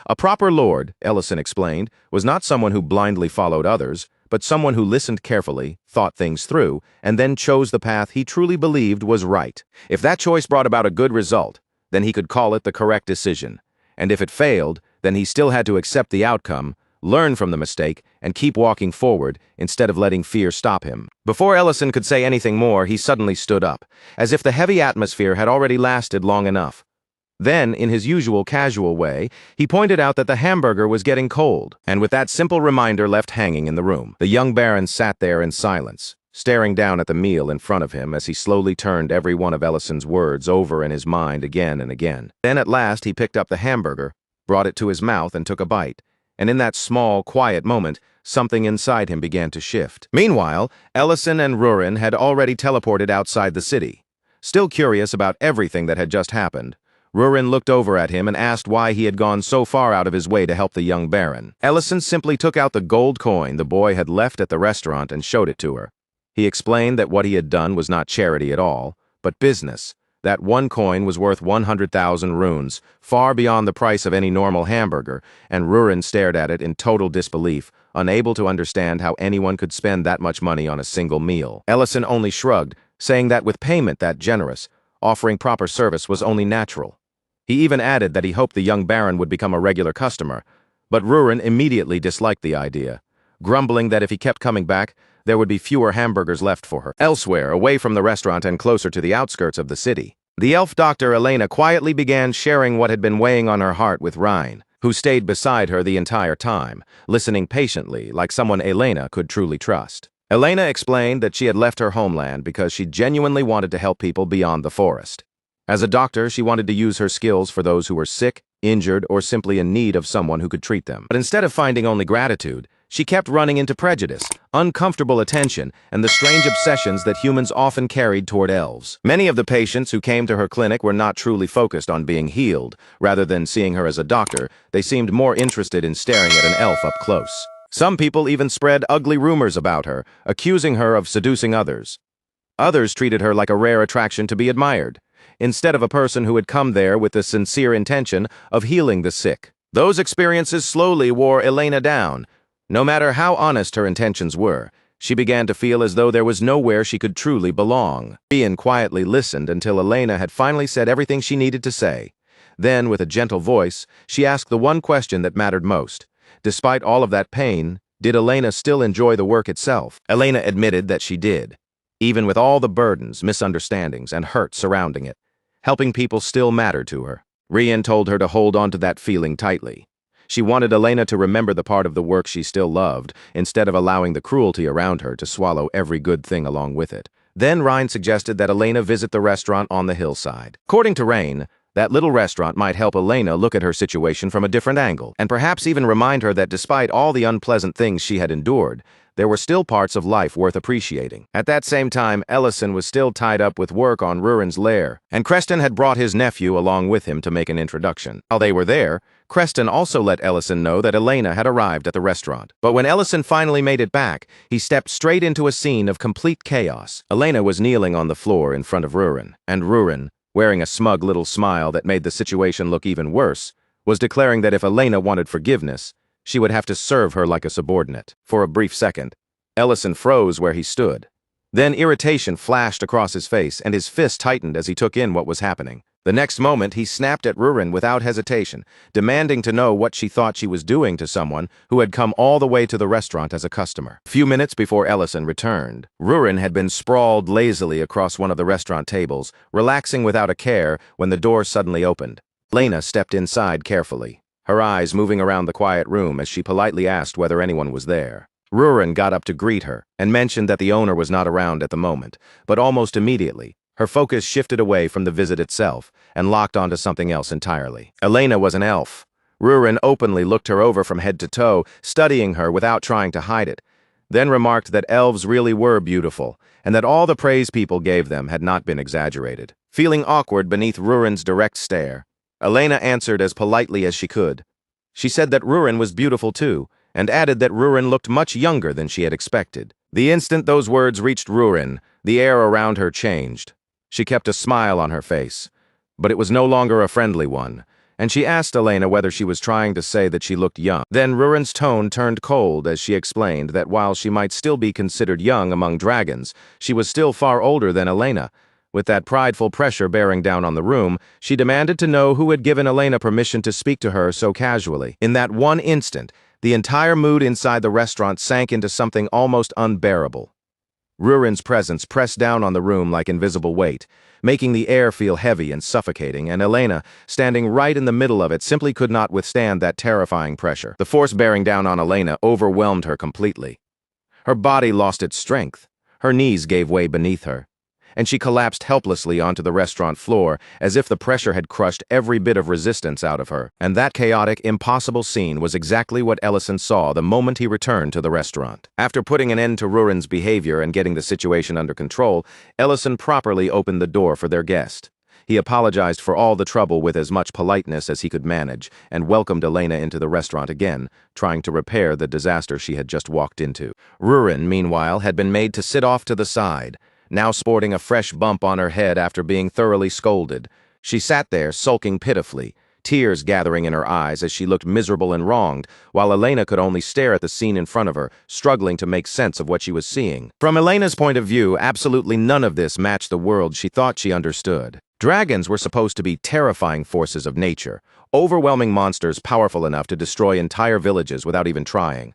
A proper lord, Ellison explained, was not someone who blindly followed others, but someone who listened carefully, thought things through, and then chose the path he truly believed was right. If that choice brought about a good result, then he could call it the correct decision. And if it failed, then he still had to accept the outcome, learn from the mistake, and keep walking forward instead of letting fear stop him. Before Ellison could say anything more, he suddenly stood up, as if the heavy atmosphere had already lasted long enough. Then, in his usual casual way, he pointed out that the hamburger was getting cold, and with that simple reminder left hanging in the room, the young baron sat there in silence, staring down at the meal in front of him as he slowly turned every one of Ellison's words over in his mind again and again. Then at last he picked up the hamburger, brought it to his mouth and took a bite, and in that small, quiet moment, something inside him began to shift. Meanwhile, Ellison and Rurin had already teleported outside the city. Still curious about everything that had just happened, Rurin looked over at him and asked why he had gone so far out of his way to help the young baron. Ellison simply took out the gold coin the boy had left at the restaurant and showed it to her. He explained that what he had done was not charity at all, but business. That one coin was worth 100,000 runes, far beyond the price of any normal hamburger, and Rurin stared at it in total disbelief, unable to understand how anyone could spend that much money on a single meal. Ellison only shrugged, saying that with payment that generous, offering proper service was only natural. He even added that he hoped the young baron would become a regular customer, but Rurin immediately disliked the idea, grumbling that if he kept coming back, there would be fewer hamburgers left for her. Elsewhere, away from the restaurant and closer to the outskirts of the city, the elf doctor Elena quietly began sharing what had been weighing on her heart with Rhine, who stayed beside her the entire time, listening patiently like someone Elena could truly trust. Elena explained that she had left her homeland because she genuinely wanted to help people beyond the forest. As a doctor, she wanted to use her skills for those who were sick, injured, or simply in need of someone who could treat them. But instead of finding only gratitude, she kept running into prejudice, uncomfortable attention, and the strange obsessions that humans often carried toward elves. Many of the patients who came to her clinic were not truly focused on being healed. Rather than seeing her as a doctor, they seemed more interested in staring at an elf up close. Some people even spread ugly rumors about her, accusing her of seducing others. Others treated her like a rare attraction to be admired, instead of a person who had come there with the sincere intention of healing the sick. Those experiences slowly wore Elena down. No matter how honest her intentions were, she began to feel as though there was nowhere she could truly belong. Ian quietly listened until Elena had finally said everything she needed to say. Then, with a gentle voice, she asked the one question that mattered most. Despite all of that pain, did Elena still enjoy the work itself? Elena admitted that she did. Even with all the burdens, misunderstandings, and hurt surrounding it, helping people still mattered to her. Rian told her to hold on to that feeling tightly. She wanted Elena to remember the part of the work she still loved, instead of allowing the cruelty around her to swallow every good thing along with it. Then Ryan suggested that Elena visit the restaurant on the hillside. According to Rain, that little restaurant might help Elena look at her situation from a different angle, and perhaps even remind her that despite all the unpleasant things she had endured, there were still parts of life worth appreciating. At that same time, Ellison was still tied up with work on Rurin's lair, and Creston had brought his nephew along with him to make an introduction. While they were there, Creston also let Ellison know that Elena had arrived at the restaurant. But when Ellison finally made it back, he stepped straight into a scene of complete chaos. Elena was kneeling on the floor in front of Rurin, and Rurin, wearing a smug little smile that made the situation look even worse, was declaring that if Elena wanted forgiveness, she would have to serve her like a subordinate. For a brief second, Ellison froze where he stood. Then irritation flashed across his face, and his fist tightened as he took in what was happening. The next moment, he snapped at Rurin without hesitation, demanding to know what she thought she was doing to someone who had come all the way to the restaurant as a customer. A few minutes before Ellison returned, Rurin had been sprawled lazily across one of the restaurant tables, relaxing without a care when the door suddenly opened. Elena stepped inside carefully, her eyes moving around the quiet room as she politely asked whether anyone was there. Rurin got up to greet her and mentioned that the owner was not around at the moment, but almost immediately, her focus shifted away from the visit itself and locked onto something else entirely. Elena was an elf. Rurin openly looked her over from head to toe, studying her without trying to hide it, then remarked that elves really were beautiful, and that all the praise people gave them had not been exaggerated. Feeling awkward beneath Rurin's direct stare, Elena answered as politely as she could. She said that Rurin was beautiful too, and added that Rurin looked much younger than she had expected. The instant those words reached Rurin, the air around her changed. She kept a smile on her face, but it was no longer a friendly one, and she asked Elena whether she was trying to say that she looked young. Then Rurin's tone turned cold as she explained that while she might still be considered young among dragons, she was still far older than Elena. With that prideful pressure bearing down on the room, she demanded to know who had given Elena permission to speak to her so casually. In that one instant, the entire mood inside the restaurant sank into something almost unbearable. Rurin's presence pressed down on the room like invisible weight, making the air feel heavy and suffocating, and Elena, standing right in the middle of it, simply could not withstand that terrifying pressure. The force bearing down on Elena overwhelmed her completely. Her body lost its strength, her knees gave way beneath her, and she collapsed helplessly onto the restaurant floor as if the pressure had crushed every bit of resistance out of her. And that chaotic, impossible scene was exactly what Ellison saw the moment he returned to the restaurant. After putting an end to Rurin's behavior and getting the situation under control, Ellison properly opened the door for their guest. He apologized for all the trouble with as much politeness as he could manage and welcomed Elena into the restaurant again, trying to repair the disaster she had just walked into. Rurin, meanwhile, had been made to sit off to the side, now sporting a fresh bump on her head after being thoroughly scolded. She sat there, sulking pitifully, tears gathering in her eyes as she looked miserable and wronged, while Elena could only stare at the scene in front of her, struggling to make sense of what she was seeing. From Elena's point of view, absolutely none of this matched the world she thought she understood. Dragons were supposed to be terrifying forces of nature, overwhelming monsters powerful enough to destroy entire villages without even trying.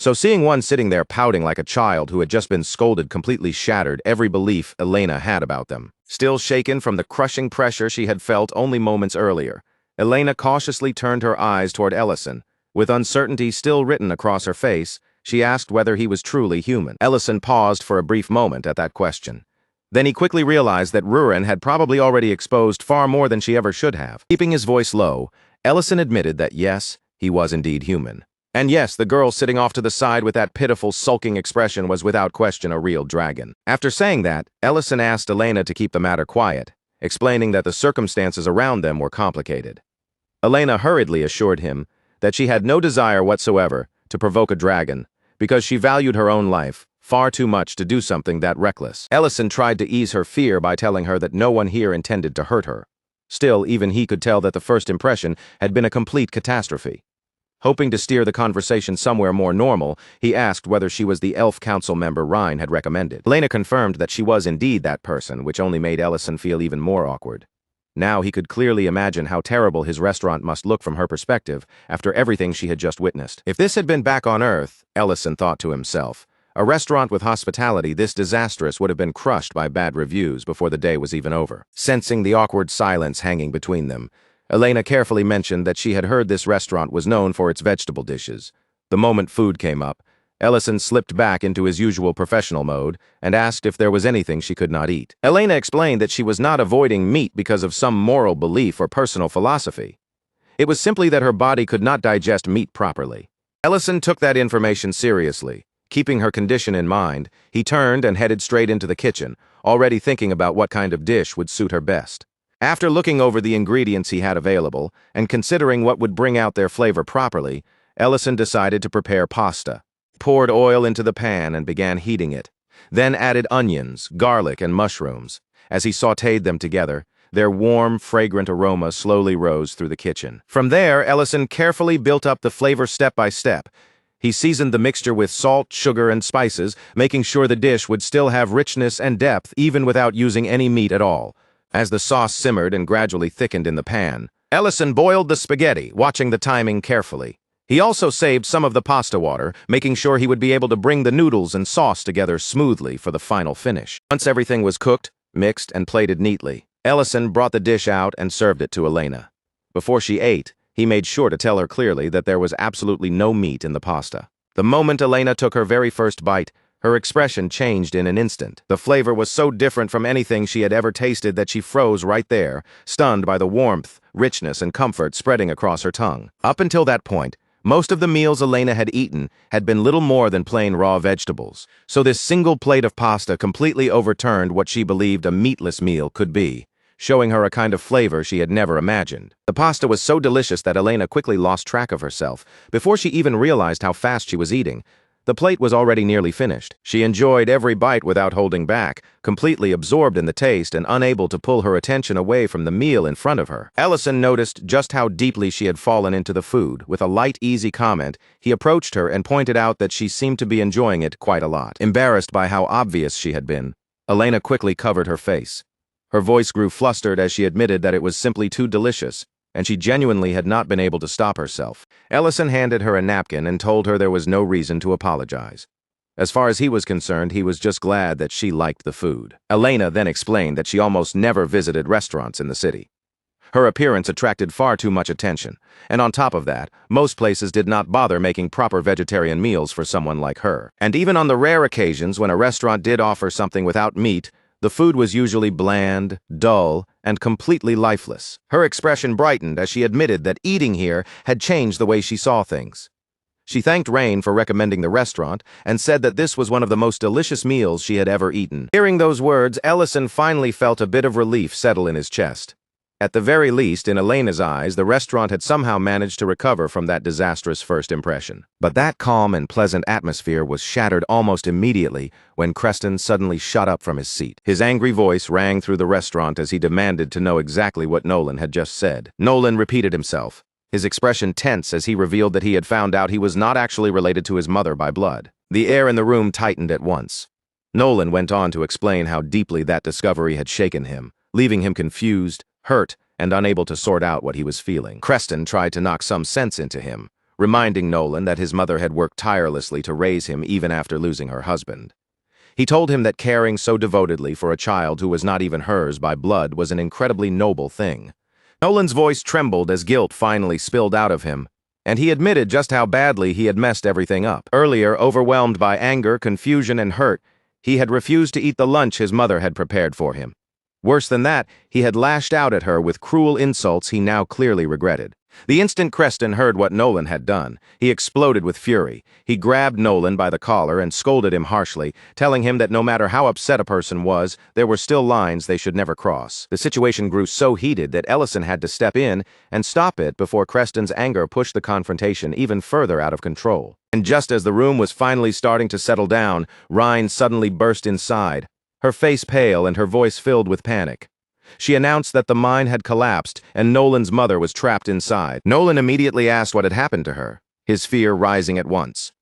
So seeing one sitting there pouting like a child who had just been scolded completely shattered every belief Elena had about them. Still shaken from the crushing pressure she had felt only moments earlier, Elena cautiously turned her eyes toward Ellison. With uncertainty still written across her face, she asked whether he was truly human. Ellison paused for a brief moment at that question. Then he quickly realized that Ruren had probably already exposed far more than she ever should have. Keeping his voice low, Ellison admitted that yes, he was indeed human. And yes, the girl sitting off to the side with that pitiful, sulking expression was without question a real dragon. After saying that, Ellison asked Elena to keep the matter quiet, explaining that the circumstances around them were complicated. Elena hurriedly assured him that she had no desire whatsoever to provoke a dragon, because she valued her own life far too much to do something that reckless. Ellison tried to ease her fear by telling her that no one here intended to hurt her. Still, even he could tell that the first impression had been a complete catastrophe. Hoping to steer the conversation somewhere more normal, he asked whether she was the elf council member Rhine had recommended. Elena confirmed that she was indeed that person, which only made Ellison feel even more awkward. Now he could clearly imagine how terrible his restaurant must look from her perspective after everything she had just witnessed. If this had been back on Earth, Ellison thought to himself, a restaurant with hospitality this disastrous would have been crushed by bad reviews before the day was even over. Sensing the awkward silence hanging between them, Elena carefully mentioned that she had heard this restaurant was known for its vegetable dishes. The moment food came up, Ellison slipped back into his usual professional mode and asked if there was anything she could not eat. Elena explained that she was not avoiding meat because of some moral belief or personal philosophy. It was simply that her body could not digest meat properly. Ellison took that information seriously. Keeping her condition in mind, he turned and headed straight into the kitchen, already thinking about what kind of dish would suit her best. After looking over the ingredients he had available and considering what would bring out their flavor properly, Ellison decided to prepare pasta. He poured oil into the pan and began heating it, then added onions, garlic, and mushrooms. As he sautéed them together, their warm, fragrant aroma slowly rose through the kitchen. From there, Ellison carefully built up the flavor step by step. He seasoned the mixture with salt, sugar, and spices, making sure the dish would still have richness and depth even without using any meat at all. As the sauce simmered and gradually thickened in the pan, Ellison boiled the spaghetti, watching the timing carefully. He also saved some of the pasta water, making sure he would be able to bring the noodles and sauce together smoothly for the final finish. Once everything was cooked, mixed, and plated neatly, Ellison brought the dish out and served it to Elena. Before she ate, he made sure to tell her clearly that there was absolutely no meat in the pasta. The moment Elena took her very first bite, her expression changed in an instant. The flavor was so different from anything she had ever tasted that she froze right there, stunned by the warmth, richness, and comfort spreading across her tongue. Up until that point, most of the meals Elena had eaten had been little more than plain raw vegetables, so this single plate of pasta completely overturned what she believed a meatless meal could be, showing her a kind of flavor she had never imagined. The pasta was so delicious that Elena quickly lost track of herself. Before she even realized how fast she was eating, the plate was already nearly finished. She enjoyed every bite without holding back, completely absorbed in the taste and unable to pull her attention away from the meal in front of her. Ellison noticed just how deeply she had fallen into the food. With a light, easy comment, he approached her and pointed out that she seemed to be enjoying it quite a lot. Embarrassed by how obvious she had been, Elena quickly covered her face. Her voice grew flustered as she admitted that it was simply too delicious, and she genuinely had not been able to stop herself. Ellison handed her a napkin and told her there was no reason to apologize. As far as he was concerned, he was just glad that she liked the food. Elena then explained that she almost never visited restaurants in the city. Her appearance attracted far too much attention, and on top of that, most places did not bother making proper vegetarian meals for someone like her. And even on the rare occasions when a restaurant did offer something without meat, the food was usually bland, dull, and completely lifeless. Her expression brightened as she admitted that eating here had changed the way she saw things. She thanked Rain for recommending the restaurant and said that this was one of the most delicious meals she had ever eaten. Hearing those words, Ellison finally felt a bit of relief settle in his chest. At the very least, in Elena's eyes, the restaurant had somehow managed to recover from that disastrous first impression. But that calm and pleasant atmosphere was shattered almost immediately when Creston suddenly shot up from his seat. His angry voice rang through the restaurant as he demanded to know exactly what Nolan had just said. Nolan repeated himself, his expression tense as he revealed that he had found out he was not actually related to his mother by blood. The air in the room tightened at once. Nolan went on to explain how deeply that discovery had shaken him, leaving him confused, hurt, and unable to sort out what he was feeling. Creston tried to knock some sense into him, reminding Nolan that his mother had worked tirelessly to raise him even after losing her husband. He told him that caring so devotedly for a child who was not even hers by blood was an incredibly noble thing. Nolan's voice trembled as guilt finally spilled out of him, and he admitted just how badly he had messed everything up. Earlier, overwhelmed by anger, confusion, and hurt, He had refused to eat the lunch his mother had prepared for him. Worse than that, he had lashed out at her with cruel insults he now clearly regretted. The instant Creston heard what Nolan had done, he exploded with fury. He grabbed Nolan by the collar and scolded him harshly, telling him that no matter how upset a person was, there were still lines they should never cross. The situation grew so heated that Ellison had to step in and stop it before Creston's anger pushed the confrontation even further out of control. And just as the room was finally starting to settle down, Rhine suddenly burst inside, her face pale and her voice filled with panic. She announced that the mine had collapsed and Nolan's mother was trapped inside. Nolan immediately asked what had happened to her, his fear rising at once.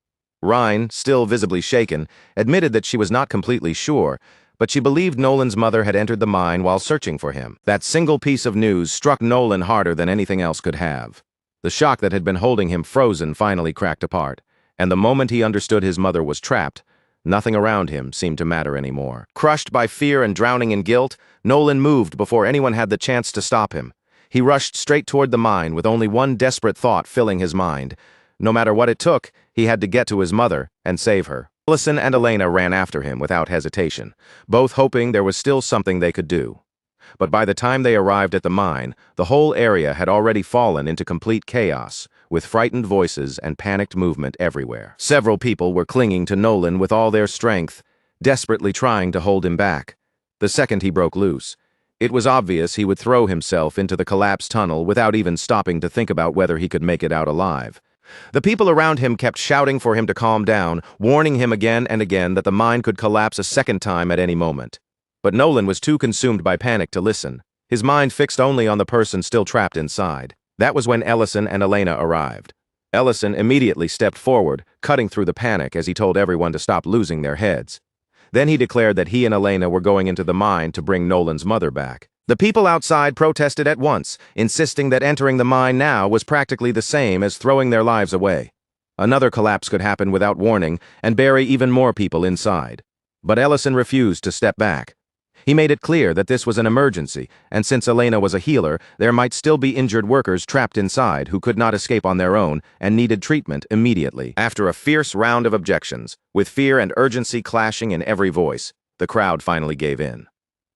Rhine, still visibly shaken, admitted that she was not completely sure, but she believed Nolan's mother had entered the mine while searching for him. That single piece of news struck Nolan harder than anything else could have. The shock that had been holding him frozen finally cracked apart, and the moment he understood his mother was trapped, nothing around him seemed to matter anymore. Crushed by fear and drowning in guilt, Nolan moved before anyone had the chance to stop him. He rushed straight toward the mine with only one desperate thought filling his mind. No matter what it took, he had to get to his mother and save her. Ellison and Elena ran after him without hesitation, both hoping there was still something they could do. But by the time they arrived at the mine, the whole area had already fallen into complete chaos, with frightened voices and panicked movement everywhere. Several people were clinging to Nolan with all their strength, desperately trying to hold him back. The second he broke loose, it was obvious he would throw himself into the collapsed tunnel without even stopping to think about whether he could make it out alive. The people around him kept shouting for him to calm down, warning him again and again that the mine could collapse a second time at any moment. But Nolan was too consumed by panic to listen, his mind fixed only on the person still trapped inside. That was when Ellison and Elena arrived. Ellison immediately stepped forward, cutting through the panic as he told everyone to stop losing their heads. Then he declared that he and Elena were going into the mine to bring Nolan's mother back. The people outside protested at once, insisting that entering the mine now was practically the same as throwing their lives away. Another collapse could happen without warning and bury even more people inside. But Ellison refused to step back. He made it clear that this was an emergency, and since Elena was a healer, there might still be injured workers trapped inside who could not escape on their own and needed treatment immediately. After a fierce round of objections, with fear and urgency clashing in every voice, the crowd finally gave in.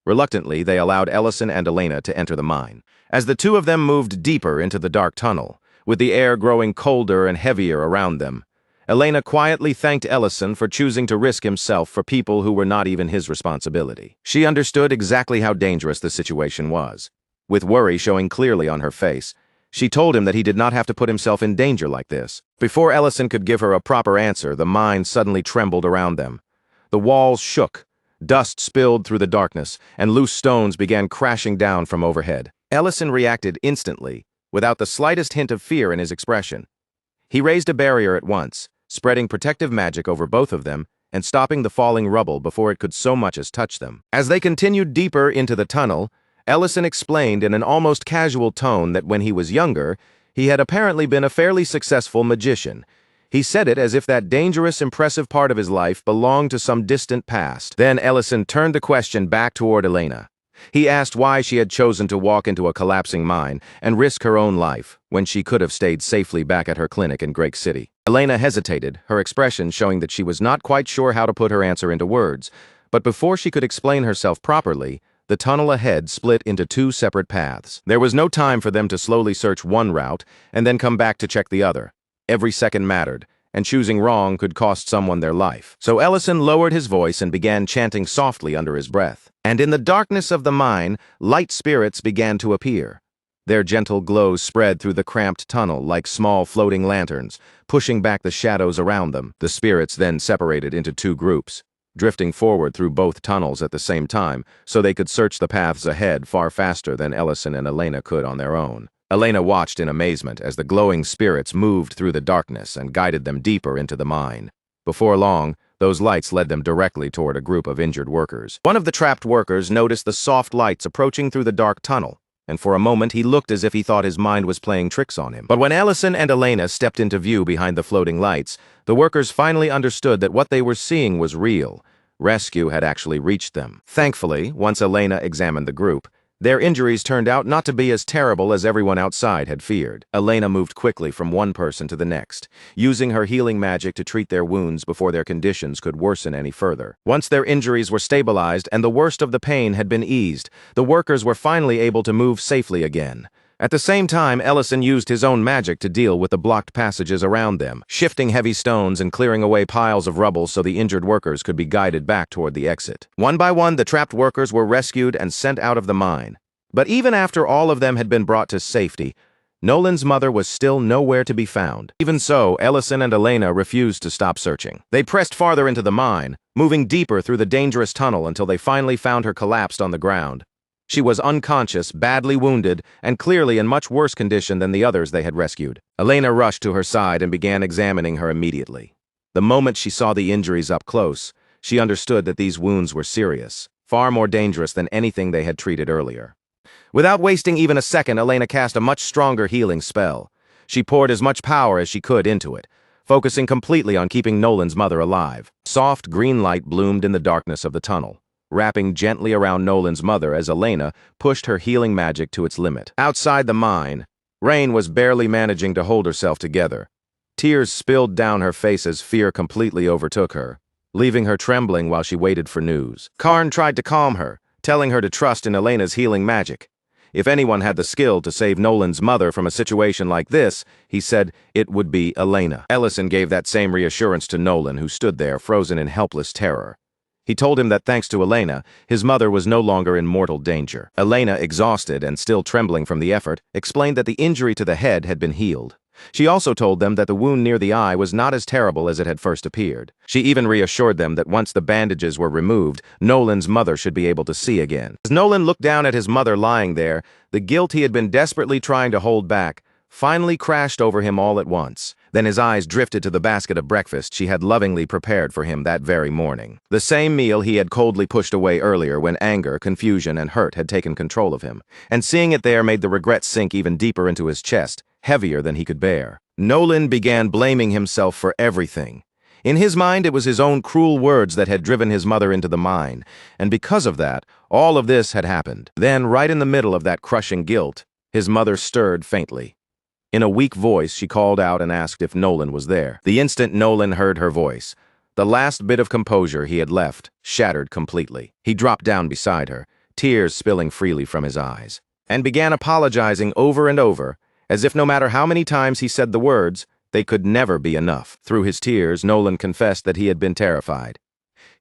Reluctantly, they allowed Ellison and Elena to enter the mine. As the two of them moved deeper into the dark tunnel, with the air growing colder and heavier around them, Elena quietly thanked Ellison for choosing to risk himself for people who were not even his responsibility. She understood exactly how dangerous the situation was. With worry showing clearly on her face, she told him that he did not have to put himself in danger like this. Before Ellison could give her a proper answer, the mine suddenly trembled around them. The walls shook, dust spilled through the darkness, and loose stones began crashing down from overhead. Ellison reacted instantly, without the slightest hint of fear in his expression. He raised a barrier at once, spreading protective magic over both of them and stopping the falling rubble before it could so much as touch them. As they continued deeper into the tunnel, Ellison explained in an almost casual tone that when he was younger, he had apparently been a fairly successful magician. He said it as if that dangerous, impressive part of his life belonged to some distant past. Then Ellison turned the question back toward Elena. He asked why she had chosen to walk into a collapsing mine and risk her own life when she could have stayed safely back at her clinic in Great City. Elena hesitated, her expression showing that she was not quite sure how to put her answer into words, but before she could explain herself properly, the tunnel ahead split into two separate paths. There was no time for them to slowly search one route and then come back to check the other. Every second mattered, and choosing wrong could cost someone their life. So Ellison lowered his voice and began chanting softly under his breath. And in the darkness of the mine, light spirits began to appear. Their gentle glows spread through the cramped tunnel like small floating lanterns, pushing back the shadows around them. The spirits then separated into two groups, drifting forward through both tunnels at the same time, so they could search the paths ahead far faster than Ellison and Elena could on their own. Elena watched in amazement as the glowing spirits moved through the darkness and guided them deeper into the mine. Before long, those lights led them directly toward a group of injured workers. One of the trapped workers noticed the soft lights approaching through the dark tunnel, and for a moment he looked as if he thought his mind was playing tricks on him. But when Ellison and Elena stepped into view behind the floating lights, the workers finally understood that what they were seeing was real. Rescue had actually reached them. Thankfully, once Elena examined the group, Their injuries turned out not to be as terrible as everyone outside had feared. Elena moved quickly from one person to the next, using her healing magic to treat their wounds before their conditions could worsen any further. Once their injuries were stabilized and the worst of the pain had been eased, the workers were finally able to move safely again. At the same time, Ellison used his own magic to deal with the blocked passages around them, shifting heavy stones and clearing away piles of rubble so the injured workers could be guided back toward the exit. One by one, the trapped workers were rescued and sent out of the mine. But even after all of them had been brought to safety, Nolan's mother was still nowhere to be found. Even so, Ellison and Elena refused to stop searching. They pressed farther into the mine, moving deeper through the dangerous tunnel until they finally found her collapsed on the ground. She was unconscious, badly wounded, and clearly in much worse condition than the others they had rescued. Elena rushed to her side and began examining her immediately. The moment she saw the injuries up close, she understood that these wounds were serious, far more dangerous than anything they had treated earlier. Without wasting even a second, Elena cast a much stronger healing spell. She poured as much power as she could into it, focusing completely on keeping Nolan's mother alive. Soft green light bloomed in the darkness of the tunnel, wrapping gently around Nolan's mother as Elena pushed her healing magic to its limit. Outside the mine, Rain was barely managing to hold herself together. Tears spilled down her face as fear completely overtook her, leaving her trembling while she waited for news. Karn tried to calm her, telling her to trust in Elena's healing magic. If anyone had the skill to save Nolan's mother from a situation like this, he said it would be Elena. Ellison gave that same reassurance to Nolan, who stood there, frozen in helpless terror. He told him that thanks to Elena, his mother was no longer in mortal danger. Elena, exhausted and still trembling from the effort, explained that the injury to the head had been healed. She also told them that the wound near the eye was not as terrible as it had first appeared. She even reassured them that once the bandages were removed, Nolan's mother should be able to see again. As Nolan looked down at his mother lying there, the guilt he had been desperately trying to hold back finally crashed over him all at once. Then his eyes drifted to the basket of breakfast she had lovingly prepared for him that very morning. The same meal he had coldly pushed away earlier when anger, confusion, and hurt had taken control of him. And seeing it there made the regret sink even deeper into his chest, heavier than he could bear. Nolan began blaming himself for everything. In his mind, it was his own cruel words that had driven his mother into the mine, and because of that, all of this had happened. Then, right in the middle of that crushing guilt, his mother stirred faintly. In a weak voice, she called out and asked if Nolan was there. The instant Nolan heard her voice, the last bit of composure he had left shattered completely. He dropped down beside her, tears spilling freely from his eyes, and began apologizing over and over, as if no matter how many times he said the words, they could never be enough. Through his tears, Nolan confessed that he had been terrified.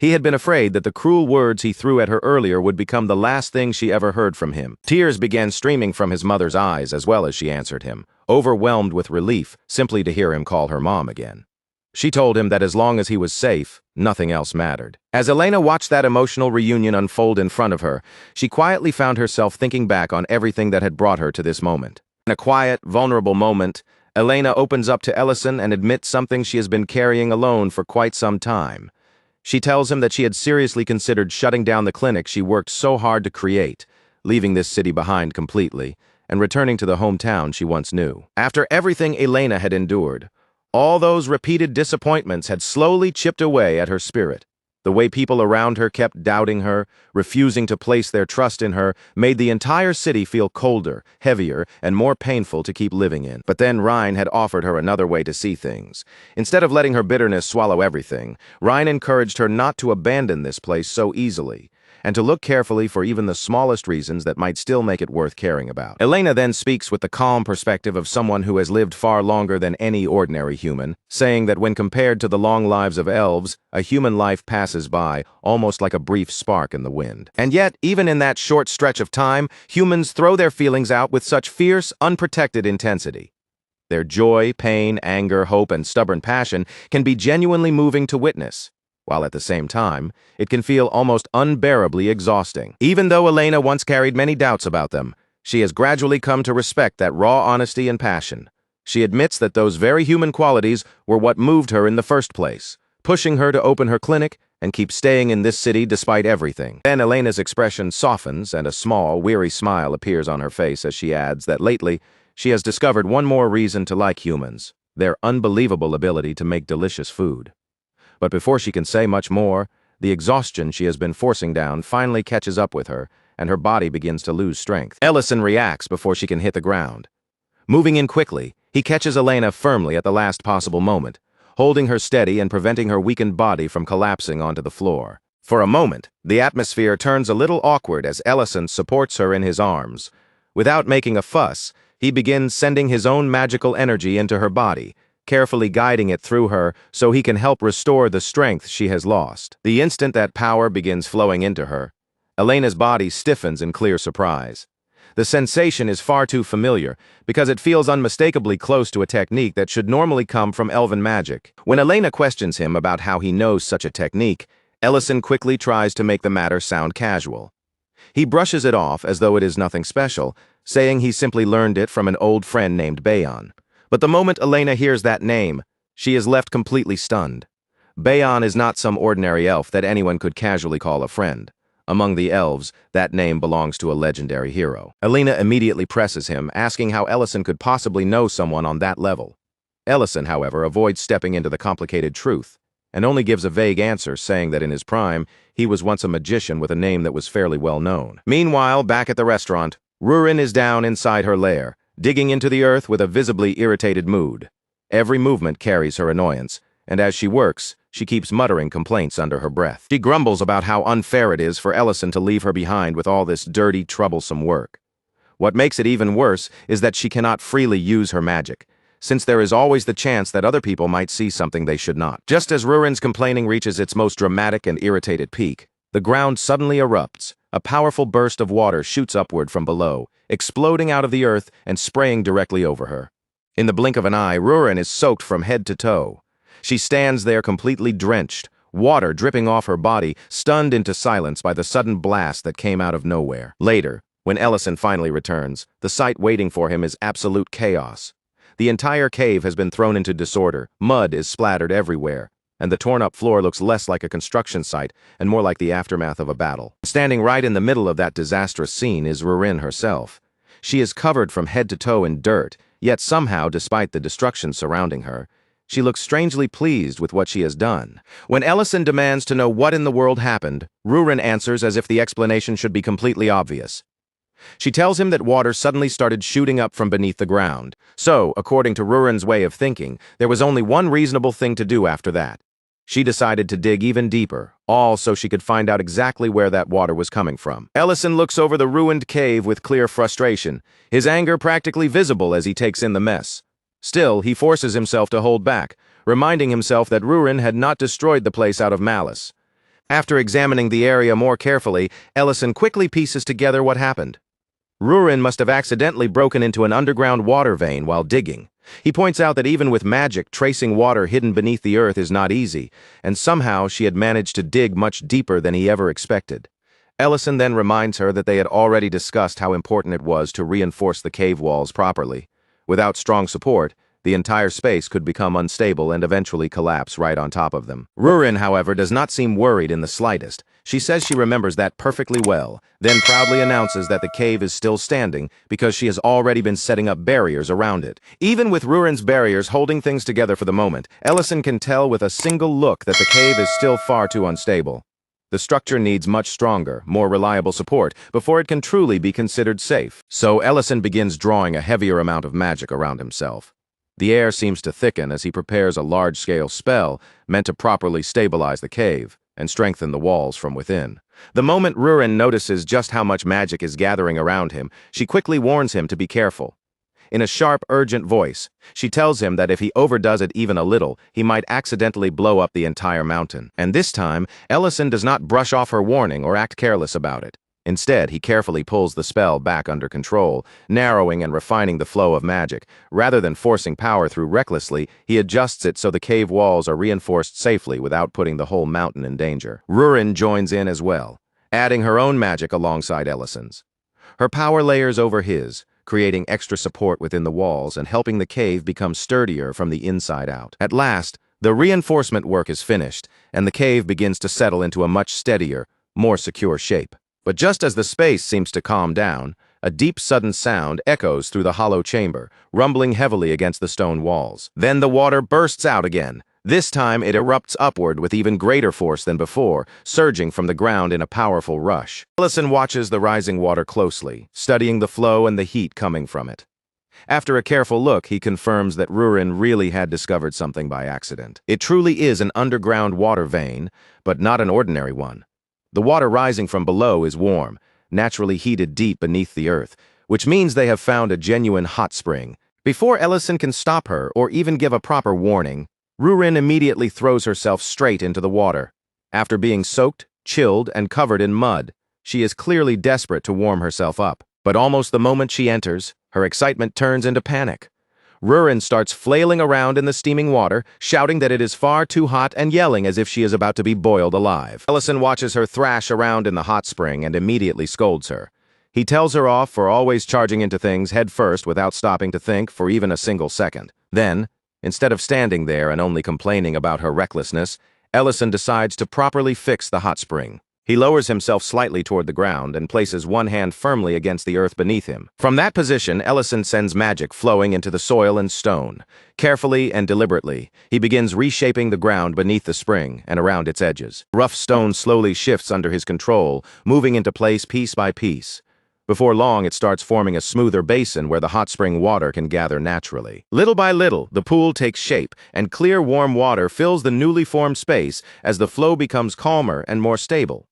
He had been afraid that the cruel words he threw at her earlier would become the last thing she ever heard from him. Tears began streaming from his mother's eyes as well as she answered him, overwhelmed with relief simply to hear him call her mom again. She told him that as long as he was safe, nothing else mattered. As Elena watched that emotional reunion unfold in front of her, she quietly found herself thinking back on everything that had brought her to this moment. In a quiet, vulnerable moment, Elena opens up to Ellison and admits something she has been carrying alone for quite some time. She tells him that she had seriously considered shutting down the clinic she worked so hard to create, leaving this city behind completely, and returning to the hometown she once knew. After everything Elena had endured, all those repeated disappointments had slowly chipped away at her spirit. The way people around her kept doubting her, refusing to place their trust in her, made the entire city feel colder, heavier, and more painful to keep living in. But then Ryan had offered her another way to see things. Instead of letting her bitterness swallow everything, Ryan encouraged her not to abandon this place so easily, and to look carefully for even the smallest reasons that might still make it worth caring about. Elena then speaks with the calm perspective of someone who has lived far longer than any ordinary human, saying that when compared to the long lives of elves, a human life passes by, almost like a brief spark in the wind. And yet, even in that short stretch of time, humans throw their feelings out with such fierce, unprotected intensity. Their joy, pain, anger, hope, and stubborn passion can be genuinely moving to witness, while at the same time, it can feel almost unbearably exhausting. Even though Elena once carried many doubts about them, she has gradually come to respect that raw honesty and passion. She admits that those very human qualities were what moved her in the first place, pushing her to open her clinic and keep staying in this city despite everything. Then Elena's expression softens and a small, weary smile appears on her face as she adds that lately, she has discovered one more reason to like humans: their unbelievable ability to make delicious food. But before she can say much more, the exhaustion she has been forcing down finally catches up with her, and her body begins to lose strength. Ellison reacts before she can hit the ground. Moving in quickly, he catches Elena firmly at the last possible moment, holding her steady and preventing her weakened body from collapsing onto the floor. For a moment, the atmosphere turns a little awkward as Ellison supports her in his arms. Without making a fuss, he begins sending his own magical energy into her body, carefully guiding it through her so he can help restore the strength she has lost. The instant that power begins flowing into her, Elena's body stiffens in clear surprise. The sensation is far too familiar because it feels unmistakably close to a technique that should normally come from elven magic. When Elena questions him about how he knows such a technique, Ellison quickly tries to make the matter sound casual. He brushes it off as though it is nothing special, saying he simply learned it from an old friend named Bayon. But the moment Elena hears that name, she is left completely stunned. Bayon is not some ordinary elf that anyone could casually call a friend. Among the elves, that name belongs to a legendary hero. Elena immediately presses him, asking how Ellison could possibly know someone on that level. Ellison, however, avoids stepping into the complicated truth, and only gives a vague answer, saying that in his prime, he was once a magician with a name that was fairly well known. Meanwhile, back at the restaurant, Rurin is down inside her lair, digging into the earth with a visibly irritated mood. Every movement carries her annoyance, and as she works, she keeps muttering complaints under her breath. She grumbles about how unfair it is for Ellison to leave her behind with all this dirty, troublesome work. What makes it even worse is that she cannot freely use her magic, since there is always the chance that other people might see something they should not. Just as Rurin's complaining reaches its most dramatic and irritated peak, the ground suddenly erupts. A powerful burst of water shoots upward from below, exploding out of the earth and spraying directly over her. In the blink of an eye, Rurin is soaked from head to toe. She stands there completely drenched, water dripping off her body, stunned into silence by the sudden blast that came out of nowhere. Later, when Ellison finally returns, the sight waiting for him is absolute chaos. The entire cave has been thrown into disorder, mud is splattered everywhere, and the torn-up floor looks less like a construction site and more like the aftermath of a battle. Standing right in the middle of that disastrous scene is Rurin herself. She is covered from head to toe in dirt, yet somehow, despite the destruction surrounding her, she looks strangely pleased with what she has done. When Ellison demands to know what in the world happened, Rurin answers as if the explanation should be completely obvious. She tells him that water suddenly started shooting up from beneath the ground. So, according to Rurin's way of thinking, there was only one reasonable thing to do after that. She decided to dig even deeper, all so she could find out exactly where that water was coming from. Ellison looks over the ruined cave with clear frustration, his anger practically visible as he takes in the mess. Still, he forces himself to hold back, reminding himself that Rurin had not destroyed the place out of malice. After examining the area more carefully, Ellison quickly pieces together what happened. Rurin must have accidentally broken into an underground water vein while digging. He points out that even with magic, tracing water hidden beneath the earth is not easy, and somehow she had managed to dig much deeper than he ever expected. Ellison then reminds her that they had already discussed how important it was to reinforce the cave walls properly. Without strong support, the entire space could become unstable and eventually collapse right on top of them. Rurin, however, does not seem worried in the slightest. She says she remembers that perfectly well, then proudly announces that the cave is still standing because she has already been setting up barriers around it. Even with Rurin's barriers holding things together for the moment, Ellison can tell with a single look that the cave is still far too unstable. The structure needs much stronger, more reliable support before it can truly be considered safe. So Ellison begins drawing a heavier amount of magic around himself. The air seems to thicken as he prepares a large-scale spell meant to properly stabilize the cave and strengthen the walls from within. The moment Rurin notices just how much magic is gathering around him, she quickly warns him to be careful. In a sharp, urgent voice, she tells him that if he overdoes it even a little, he might accidentally blow up the entire mountain. And this time, Ellison does not brush off her warning or act careless about it. Instead, he carefully pulls the spell back under control, narrowing and refining the flow of magic. Rather than forcing power through recklessly, he adjusts it so the cave walls are reinforced safely without putting the whole mountain in danger. Rurin joins in as well, adding her own magic alongside Ellison's. Her power layers over his, creating extra support within the walls and helping the cave become sturdier from the inside out. At last, the reinforcement work is finished, and the cave begins to settle into a much steadier, more secure shape. But just as the space seems to calm down, a deep sudden sound echoes through the hollow chamber, rumbling heavily against the stone walls. Then the water bursts out again, This time, it erupts upward with even greater force than before, surging from the ground in a powerful rush. Ellison watches the rising water closely, studying the flow and the heat coming from it. After a careful look, he confirms that Rurin really had discovered something by accident. It truly is an underground water vein, but not an ordinary one. The water rising from below is warm, naturally heated deep beneath the earth, which means they have found a genuine hot spring. Before Ellison can stop her or even give a proper warning, Rurin immediately throws herself straight into the water. After being soaked, chilled, and covered in mud, she is clearly desperate to warm herself up. But almost the moment she enters, her excitement turns into panic. Rurin starts flailing around in the steaming water, shouting that it is far too hot and yelling as if she is about to be boiled alive. Ellison watches her thrash around in the hot spring and immediately scolds her. He tells her off for always charging into things head first without stopping to think for even a single second. Then, instead of standing there and only complaining about her recklessness, Ellison decides to properly fix the hot spring. He lowers himself slightly toward the ground and places one hand firmly against the earth beneath him. From that position, Ellison sends magic flowing into the soil and stone. Carefully and deliberately, he begins reshaping the ground beneath the spring and around its edges. Rough stone slowly shifts under his control, moving into place piece by piece. Before long, it starts forming a smoother basin where the hot spring water can gather naturally. Little by little, the pool takes shape, and clear, warm water fills the newly formed space as the flow becomes calmer and more stable.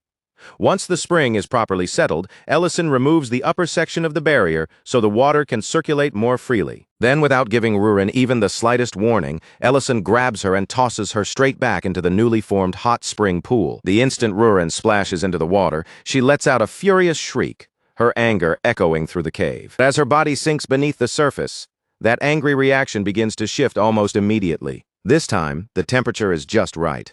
Once the spring is properly settled, Ellison removes the upper section of the barrier so the water can circulate more freely. Then, without giving Rurin even the slightest warning, Ellison grabs her and tosses her straight back into the newly formed hot spring pool. The instant Rurin splashes into the water, she lets out a furious shriek, her anger echoing through the cave. As her body sinks beneath the surface, that angry reaction begins to shift almost immediately. This time, the temperature is just right.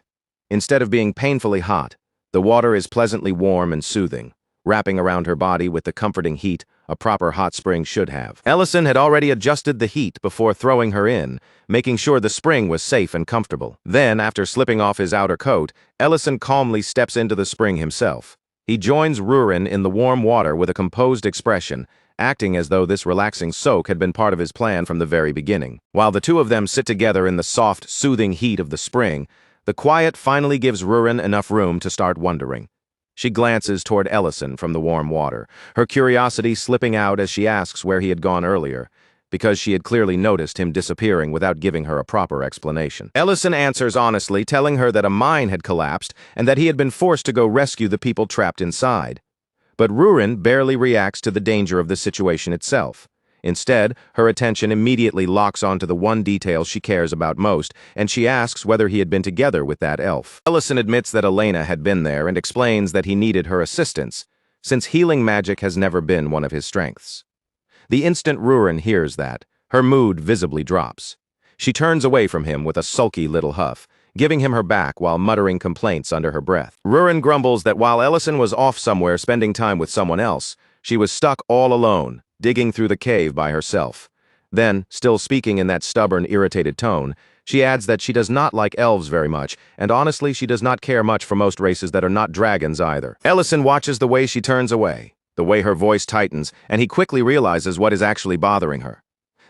Instead of being painfully hot, the water is pleasantly warm and soothing, wrapping around her body with the comforting heat a proper hot spring should have. Ellison had already adjusted the heat before throwing her in, making sure the spring was safe and comfortable. Then, after slipping off his outer coat, Ellison calmly steps into the spring himself. He joins Rurin in the warm water with a composed expression, acting as though this relaxing soak had been part of his plan from the very beginning. While the two of them sit together in the soft, soothing heat of the spring, the quiet finally gives Rurin enough room to start wondering. She glances toward Ellison from the warm water, her curiosity slipping out as she asks where he had gone earlier, because she had clearly noticed him disappearing without giving her a proper explanation. Ellison answers honestly, telling her that a mine had collapsed and that he had been forced to go rescue the people trapped inside. But Rurin barely reacts to the danger of the situation itself. Instead, her attention immediately locks onto the one detail she cares about most, and she asks whether he had been together with that elf. Ellison admits that Elena had been there and explains that he needed her assistance, since healing magic has never been one of his strengths. The instant Rurin hears that, her mood visibly drops. She turns away from him with a sulky little huff, giving him her back while muttering complaints under her breath. Rurin grumbles that while Ellison was off somewhere spending time with someone else, she was stuck all alone, digging through the cave by herself. Then, still speaking in that stubborn, irritated tone, she adds that she does not like elves very much, and honestly she does not care much for most races that are not dragons either. Ellison watches the way she turns away, the way her voice tightens, and he quickly realizes what is actually bothering her.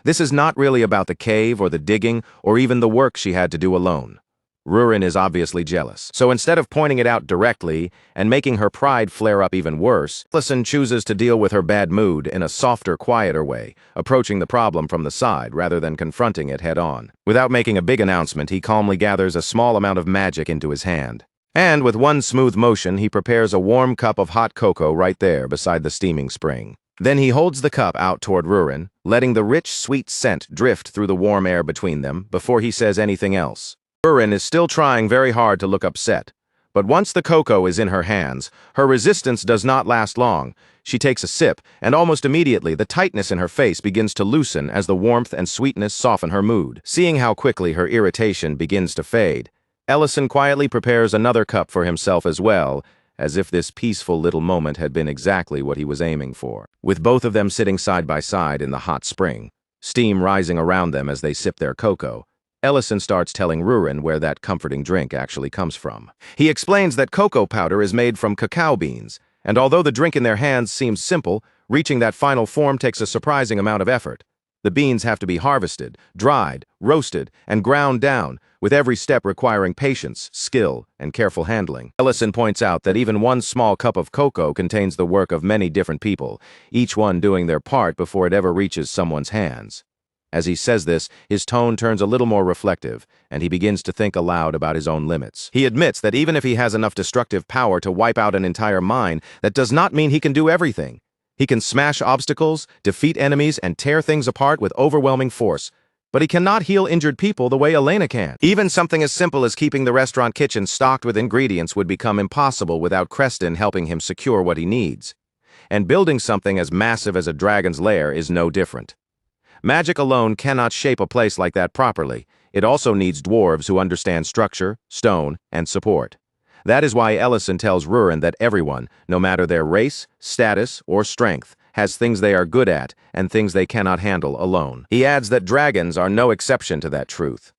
This is not really about the cave or the digging or even the work she had to do alone. Rurin is obviously jealous, so instead of pointing it out directly and making her pride flare up even worse, Ellison chooses to deal with her bad mood in a softer, quieter way, approaching the problem from the side rather than confronting it head-on. Without making a big announcement, he calmly gathers a small amount of magic into his hand. And with one smooth motion, he prepares a warm cup of hot cocoa right there beside the steaming spring. Then he holds the cup out toward Rurin, letting the rich, sweet scent drift through the warm air between them before he says anything else. Rurin is still trying very hard to look upset, but once the cocoa is in her hands, her resistance does not last long. She takes a sip, and almost immediately the tightness in her face begins to loosen as the warmth and sweetness soften her mood. Seeing how quickly her irritation begins to fade, Ellison quietly prepares another cup for himself as well, as if this peaceful little moment had been exactly what he was aiming for. With both of them sitting side by side in the hot spring, steam rising around them as they sip their cocoa, Ellison starts telling Rurin where that comforting drink actually comes from. He explains that cocoa powder is made from cacao beans, and although the drink in their hands seems simple, reaching that final form takes a surprising amount of effort. The beans have to be harvested, dried, roasted, and ground down, with every step requiring patience, skill, and careful handling. Ellison points out that even one small cup of cocoa contains the work of many different people, each one doing their part before it ever reaches someone's hands. As he says this, his tone turns a little more reflective, and he begins to think aloud about his own limits. He admits that even if he has enough destructive power to wipe out an entire mine, that does not mean he can do everything. He can smash obstacles, defeat enemies, and tear things apart with overwhelming force. But he cannot heal injured people the way Elena can. Even something as simple as keeping the restaurant kitchen stocked with ingredients would become impossible without Creston helping him secure what he needs. And building something as massive as a dragon's lair is no different. Magic alone cannot shape a place like that properly. It also needs dwarves who understand structure, stone, and support. That is why Ellison tells Rurin that everyone, no matter their race, status, or strength, has things they are good at and things they cannot handle alone. He adds that dragons are no exception to that truth.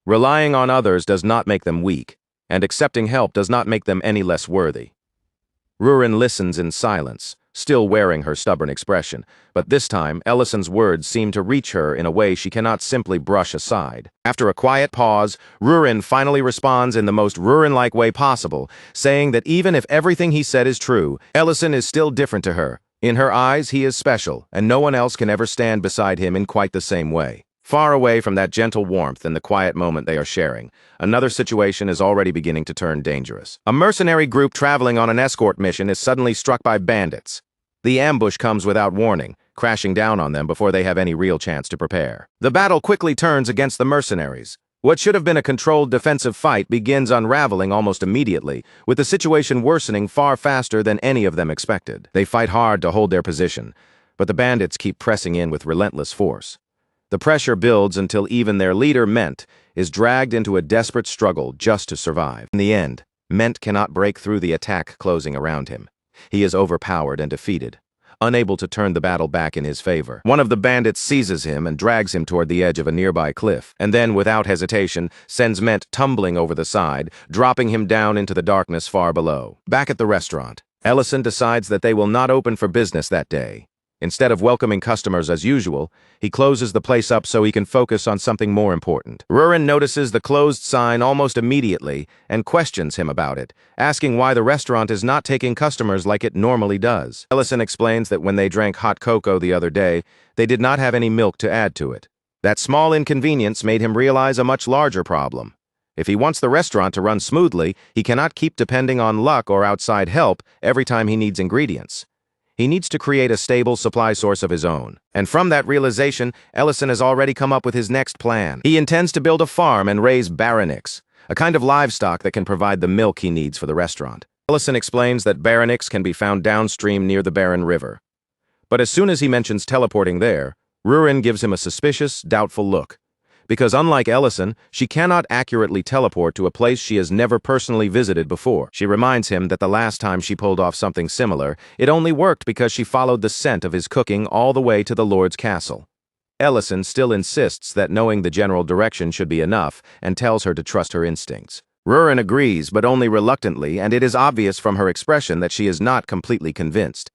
Relying on others does not make them weak, and accepting help does not make them any less worthy. Rurin listens in silence, still wearing her stubborn expression, but this time Ellison's words seem to reach her in a way she cannot simply brush aside. After a quiet pause, Rurin finally responds in the most Rurin-like way possible, saying that even if everything he said is true, Ellison is still different to her. In her eyes, he is special, and no one else can ever stand beside him in quite the same way. Far away from that gentle warmth and the quiet moment they are sharing, another situation is already beginning to turn dangerous. A mercenary group traveling on an escort mission is suddenly struck by bandits. The ambush comes without warning, crashing down on them before they have any real chance to prepare. The battle quickly turns against the mercenaries. What should have been a controlled defensive fight begins unraveling almost immediately, with the situation worsening far faster than any of them expected. They fight hard to hold their position, but the bandits keep pressing in with relentless force. The pressure builds until even their leader, Ment, is dragged into a desperate struggle just to survive. In the end, Ment cannot break through the attack closing around him. He is overpowered and defeated, unable to turn the battle back in his favor. One of the bandits seizes him and drags him toward the edge of a nearby cliff, and then, without hesitation, sends Ment tumbling over the side, dropping him down into the darkness far below. Back at the restaurant, Ellison decides that they will not open for business that day. Instead of welcoming customers as usual, he closes the place up so he can focus on something more important. Rurin notices the closed sign almost immediately and questions him about it, asking why the restaurant is not taking customers like it normally does. Ellison explains that when they drank hot cocoa the other day, they did not have any milk to add to it. That small inconvenience made him realize a much larger problem. If he wants the restaurant to run smoothly, he cannot keep depending on luck or outside help every time he needs ingredients. He needs to create a stable supply source of his own. And from that realization, Ellison has already come up with his next plan. He intends to build a farm and raise baronics, a kind of livestock that can provide the milk he needs for the restaurant. Ellison explains that baronics can be found downstream near the Barren River. But as soon as he mentions teleporting there, Rurin gives him a suspicious, doubtful look. Because unlike Ellison, she cannot accurately teleport to a place she has never personally visited before. She reminds him that the last time she pulled off something similar, it only worked because she followed the scent of his cooking all the way to the Lord's castle. Ellison still insists that knowing the general direction should be enough and tells her to trust her instincts. Rurin agrees, but only reluctantly, and it is obvious from her expression that she is not completely convinced.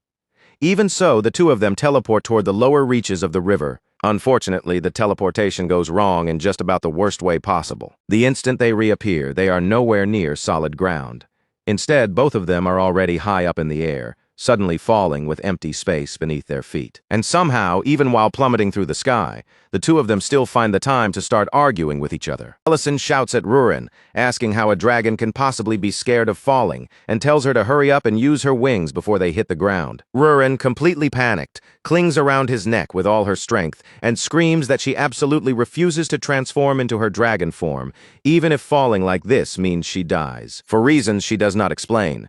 Even so, the two of them teleport toward the lower reaches of the river. Unfortunately, the teleportation goes wrong in just about the worst way possible. The instant they reappear, they are nowhere near solid ground. Instead, both of them are already high up in the air, suddenly falling with empty space beneath their feet. And somehow, even while plummeting through the sky, the two of them still find the time to start arguing with each other. Ellison shouts at Rurin, asking how a dragon can possibly be scared of falling, and tells her to hurry up and use her wings before they hit the ground. Rurin, completely panicked, clings around his neck with all her strength, and screams that she absolutely refuses to transform into her dragon form, even if falling like this means she dies. For reasons she does not explain,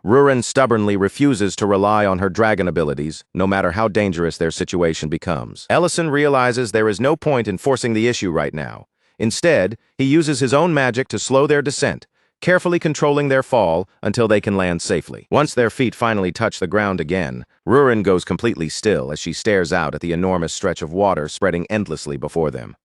Rurin stubbornly refuses to rely on her dragon abilities, no matter how dangerous their situation becomes. Ellison realizes there is no point in forcing the issue right now. Instead, he uses his own magic to slow their descent, carefully controlling their fall until they can land safely. Once their feet finally touch the ground again, Rurin goes completely still as she stares out at the enormous stretch of water spreading endlessly before them.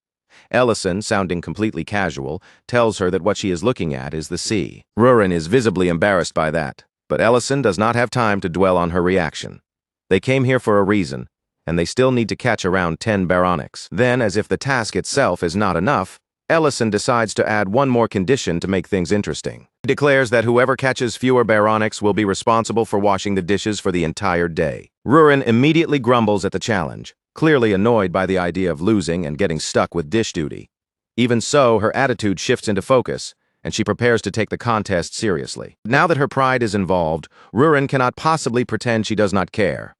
Ellison, sounding completely casual, tells her that what she is looking at is the sea. Rurin is visibly embarrassed by that. But Ellison does not have time to dwell on her reaction. They came here for a reason, and they still need to catch around 10 baronics. Then, as if the task itself is not enough, Ellison decides to add one more condition to make things interesting. He declares that whoever catches fewer baronics will be responsible for washing the dishes for the entire day. Rurin immediately grumbles at the challenge, clearly annoyed by the idea of losing and getting stuck with dish duty. Even so, her attitude shifts into focus, and she prepares to take the contest seriously. Now that her pride is involved, Rurin cannot possibly pretend she does not care.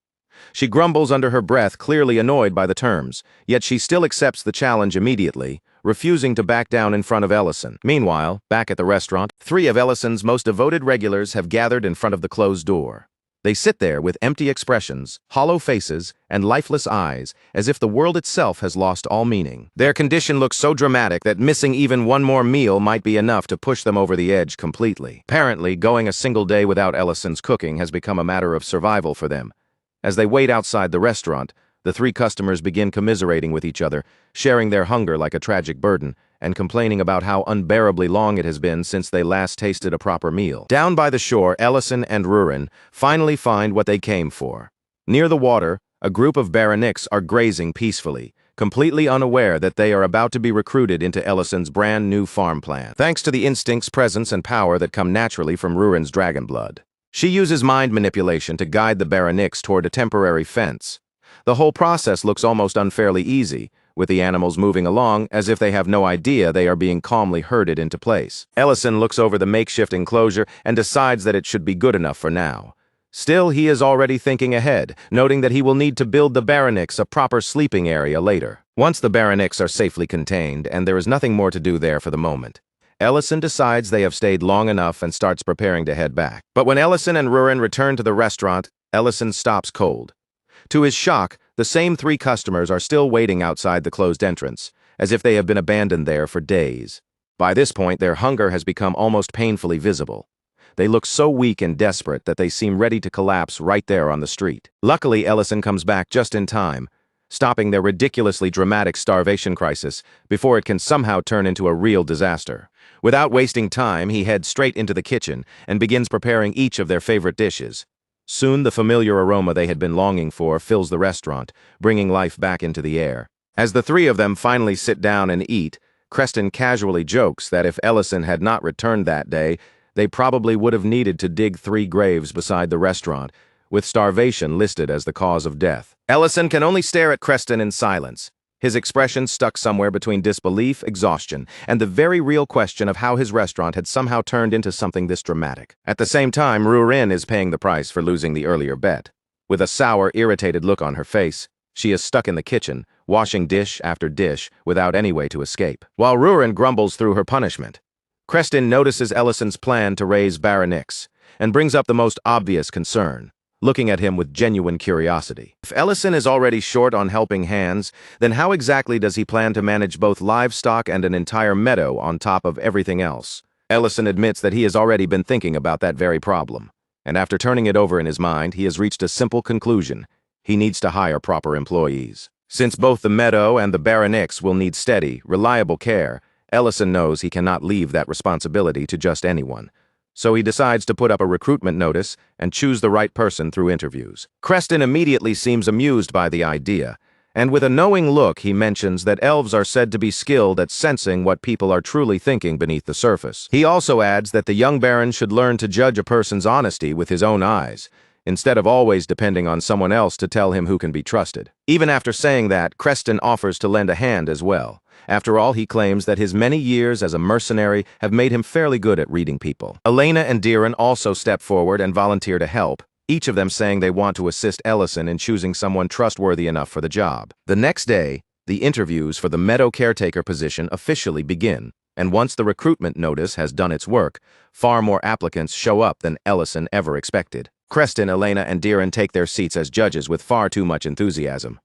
She grumbles under her breath, clearly annoyed by the terms, yet she still accepts the challenge immediately, refusing to back down in front of Ellison. Meanwhile, back at the restaurant, 3 of Ellison's most devoted regulars have gathered in front of the closed door. They sit there with empty expressions, hollow faces, and lifeless eyes, as if the world itself has lost all meaning. Their condition looks so dramatic that missing even one more meal might be enough to push them over the edge completely. Apparently, going a single day without Ellison's cooking has become a matter of survival for them. As they wait outside the restaurant, the 3 customers begin commiserating with each other, sharing their hunger like a tragic burden, and complaining about how unbearably long it has been since they last tasted a proper meal. Down by the shore, Ellison and Rurin finally find what they came for. Near the water, a group of baronics are grazing peacefully, completely unaware that they are about to be recruited into Ellison's brand new farm plan. Thanks to the instincts, presence, and power that come naturally from Rurin's dragon blood. She uses mind manipulation to guide the baronics toward a temporary fence. The whole process looks almost unfairly easy, with the animals moving along as if they have no idea they are being calmly herded into place. Ellison looks over the makeshift enclosure and decides that it should be good enough for now. Still, he is already thinking ahead, noting that he will need to build the baronics a proper sleeping area later. Once the baronics are safely contained, and there is nothing more to do there for the moment, Ellison decides they have stayed long enough and starts preparing to head back. But when Ellison and Rurin return to the restaurant, Ellison stops cold. To his shock, the same 3 customers are still waiting outside the closed entrance, as if they have been abandoned there for days. By this point, their hunger has become almost painfully visible. They look so weak and desperate that they seem ready to collapse right there on the street. Luckily, Ellison comes back just in time, stopping their ridiculously dramatic starvation crisis before it can somehow turn into a real disaster. Without wasting time, he heads straight into the kitchen and begins preparing each of their favorite dishes. Soon, the familiar aroma they had been longing for fills the restaurant, bringing life back into the air. As the 3 of them finally sit down and eat, Creston casually jokes that if Ellison had not returned that day, they probably would have needed to dig 3 graves beside the restaurant, with starvation listed as the cause of death. Ellison can only stare at Creston in silence, his expression stuck somewhere between disbelief, exhaustion, and the very real question of how his restaurant had somehow turned into something this dramatic. At the same time, Rurin is paying the price for losing the earlier bet. With a sour, irritated look on her face, she is stuck in the kitchen, washing dish after dish without any way to escape. While Rurin grumbles through her punishment, Creston notices Ellison's plan to raise baronics and brings up the most obvious concern, looking at him with genuine curiosity. If Ellison is already short on helping hands, then how exactly does he plan to manage both livestock and an entire meadow on top of everything else? Ellison admits that he has already been thinking about that very problem, and after turning it over in his mind, he has reached a simple conclusion. He needs to hire proper employees. Since both the meadow and the baronics will need steady, reliable care, Ellison knows he cannot leave that responsibility to just anyone. So he decides to put up a recruitment notice and choose the right person through interviews. Creston immediately seems amused by the idea, and with a knowing look he mentions that elves are said to be skilled at sensing what people are truly thinking beneath the surface. He also adds that the young baron should learn to judge a person's honesty with his own eyes, instead of always depending on someone else to tell him who can be trusted. Even after saying that, Creston offers to lend a hand as well. After all, he claims that his many years as a mercenary have made him fairly good at reading people. Elena and Diran also step forward and volunteer to help, each of them saying they want to assist Ellison in choosing someone trustworthy enough for the job. The next day, the interviews for the meadow caretaker position officially begin, and once the recruitment notice has done its work, far more applicants show up than Ellison ever expected. Creston, Elena, and Diran take their seats as judges with far too much enthusiasm.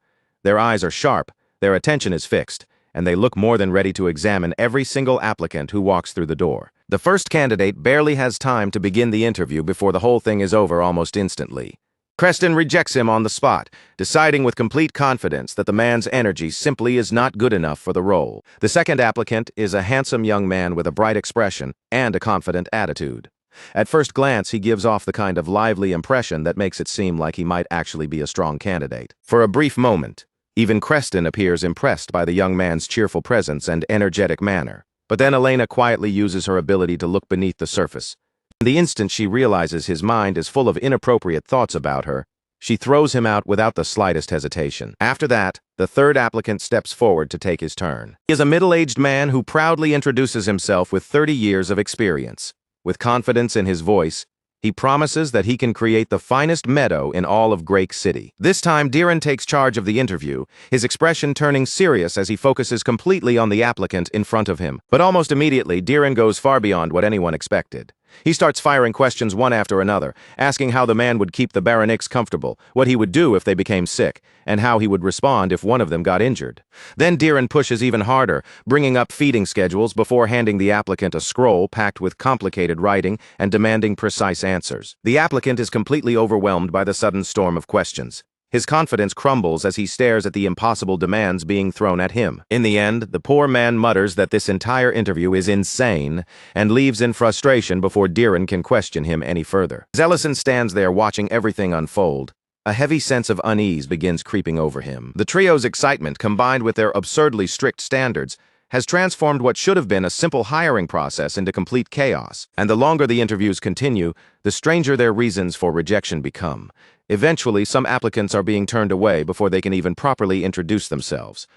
Their eyes are sharp, their attention is fixed, and they look more than ready to examine every single applicant who walks through the door. The first candidate barely has time to begin the interview before the whole thing is over almost instantly. Creston rejects him on the spot, deciding with complete confidence that the man's energy simply is not good enough for the role. The second applicant is a handsome young man with a bright expression and a confident attitude. At first glance, he gives off the kind of lively impression that makes it seem like he might actually be a strong candidate. For a brief moment, even Creston appears impressed by the young man's cheerful presence and energetic manner. But then Elena quietly uses her ability to look beneath the surface. In the instant she realizes his mind is full of inappropriate thoughts about her, she throws him out without the slightest hesitation. After that, the third applicant steps forward to take his turn. He is a middle-aged man who proudly introduces himself with 30 years of experience. With confidence in his voice, he promises that he can create the finest meadow in all of Grake City. This time, Diren takes charge of the interview, his expression turning serious as he focuses completely on the applicant in front of him. But almost immediately, Diren goes far beyond what anyone expected. He starts firing questions one after another, asking how the man would keep the Baronix comfortable, what he would do if they became sick, and how he would respond if one of them got injured. Then Diren pushes even harder, bringing up feeding schedules before handing the applicant a scroll packed with complicated writing and demanding precise answers. The applicant is completely overwhelmed by the sudden storm of questions. His confidence crumbles as he stares at the impossible demands being thrown at him. In the end, the poor man mutters that this entire interview is insane and leaves in frustration before Diren can question him any further. As Ellison stands there watching everything unfold, a heavy sense of unease begins creeping over him. The trio's excitement, combined with their absurdly strict standards, has transformed what should have been a simple hiring process into complete chaos. And the longer the interviews continue, the stranger their reasons for rejection become. Eventually, some applicants are being turned away before they can even properly introduce themselves.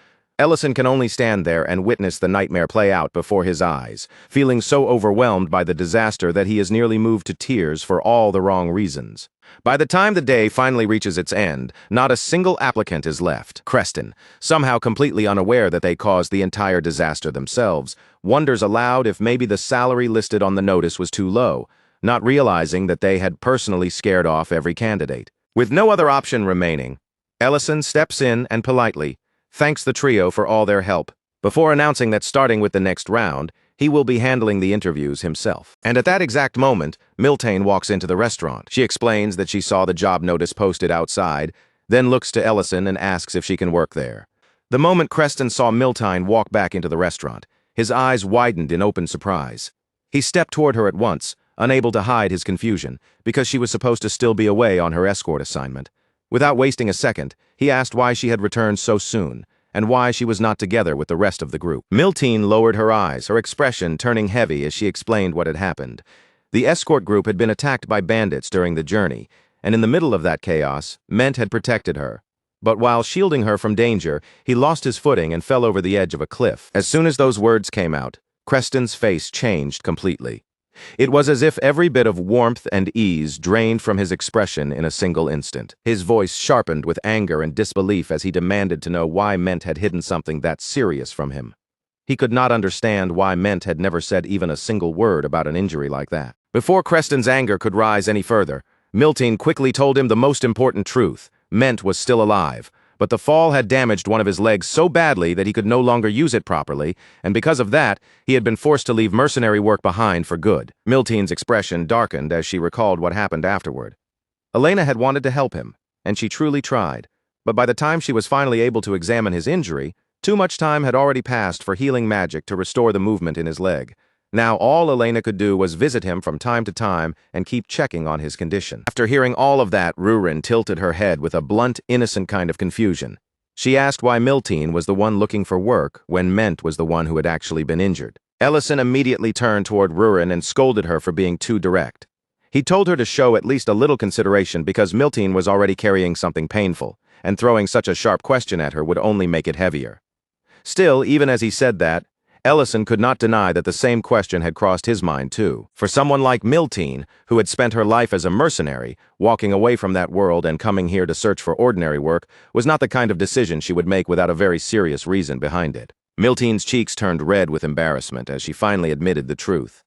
Ellison can only stand there and witness the nightmare play out before his eyes, feeling so overwhelmed by the disaster that he is nearly moved to tears for all the wrong reasons. By the time the day finally reaches its end, not a single applicant is left. Creston, somehow completely unaware that they caused the entire disaster themselves, wonders aloud if maybe the salary listed on the notice was too low, not realizing that they had personally scared off every candidate. With no other option remaining, Ellison steps in and politely thanks the trio for all their help, before announcing that starting with the next round, he will be handling the interviews himself. And at that exact moment, Miltane walks into the restaurant. She explains that she saw the job notice posted outside, then looks to Ellison and asks if she can work there. The moment Creston saw Miltane walk back into the restaurant, his eyes widened in open surprise. He stepped toward her at once, unable to hide his confusion, because she was supposed to still be away on her escort assignment. Without wasting a second, he asked why she had returned so soon, and why she was not together with the rest of the group. Miltane lowered her eyes, her expression turning heavy as she explained what had happened. The escort group had been attacked by bandits during the journey, and in the middle of that chaos, Ment had protected her. But while shielding her from danger, he lost his footing and fell over the edge of a cliff. As soon as those words came out, Creston's face changed completely. It was as if every bit of warmth and ease drained from his expression in a single instant. His voice sharpened with anger and disbelief as he demanded to know why Ment had hidden something that serious from him. He could not understand why Ment had never said even a single word about an injury like that. Before Creston's anger could rise any further, Miltane quickly told him the most important truth. Ment was still alive, but the fall had damaged one of his legs so badly that he could no longer use it properly, and because of that, he had been forced to leave mercenary work behind for good. Miltane's expression darkened as she recalled what happened afterward. Elena had wanted to help him, and she truly tried, but by the time she was finally able to examine his injury, too much time had already passed for healing magic to restore the movement in his leg. Now all Elena could do was visit him from time to time and keep checking on his condition. After hearing all of that, Rurin tilted her head with a blunt, innocent kind of confusion. She asked why Miltane was the one looking for work when Ment was the one who had actually been injured. Ellison immediately turned toward Rurin and scolded her for being too direct. He told her to show at least a little consideration because Miltane was already carrying something painful, and throwing such a sharp question at her would only make it heavier. Still, even as he said that, Ellison could not deny that the same question had crossed his mind too. For someone like Miltane, who had spent her life as a mercenary, walking away from that world and coming here to search for ordinary work was not the kind of decision she would make without a very serious reason behind it. Miltane's cheeks turned red with embarrassment as she finally admitted the truth.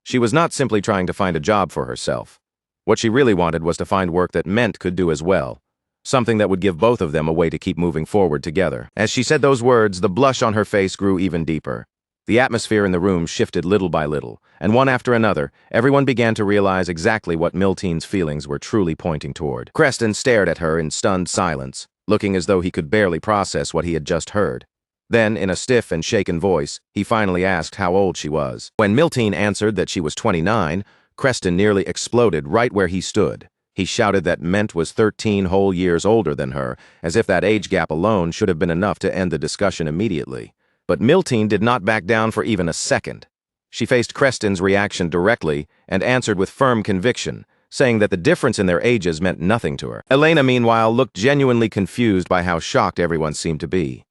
She was not simply trying to find a job for herself. What she really wanted was to find work that Ment could do as well. Something that would give both of them a way to keep moving forward together. As she said those words, the blush on her face grew even deeper. The atmosphere in the room shifted little by little, and one after another, everyone began to realize exactly what Miltane's feelings were truly pointing toward. Creston stared at her in stunned silence, looking as though he could barely process what he had just heard. Then, in a stiff and shaken voice, he finally asked how old she was. When Miltane answered that she was 29, Creston nearly exploded right where he stood. He shouted that Ment was 13 whole years older than her, as if that age gap alone should have been enough to end the discussion immediately. But Miltine did not back down for even a second. She faced Creston's reaction directly and answered with firm conviction, saying that the difference in their ages meant nothing to her. Elena, meanwhile, looked genuinely confused by how shocked everyone seemed to be.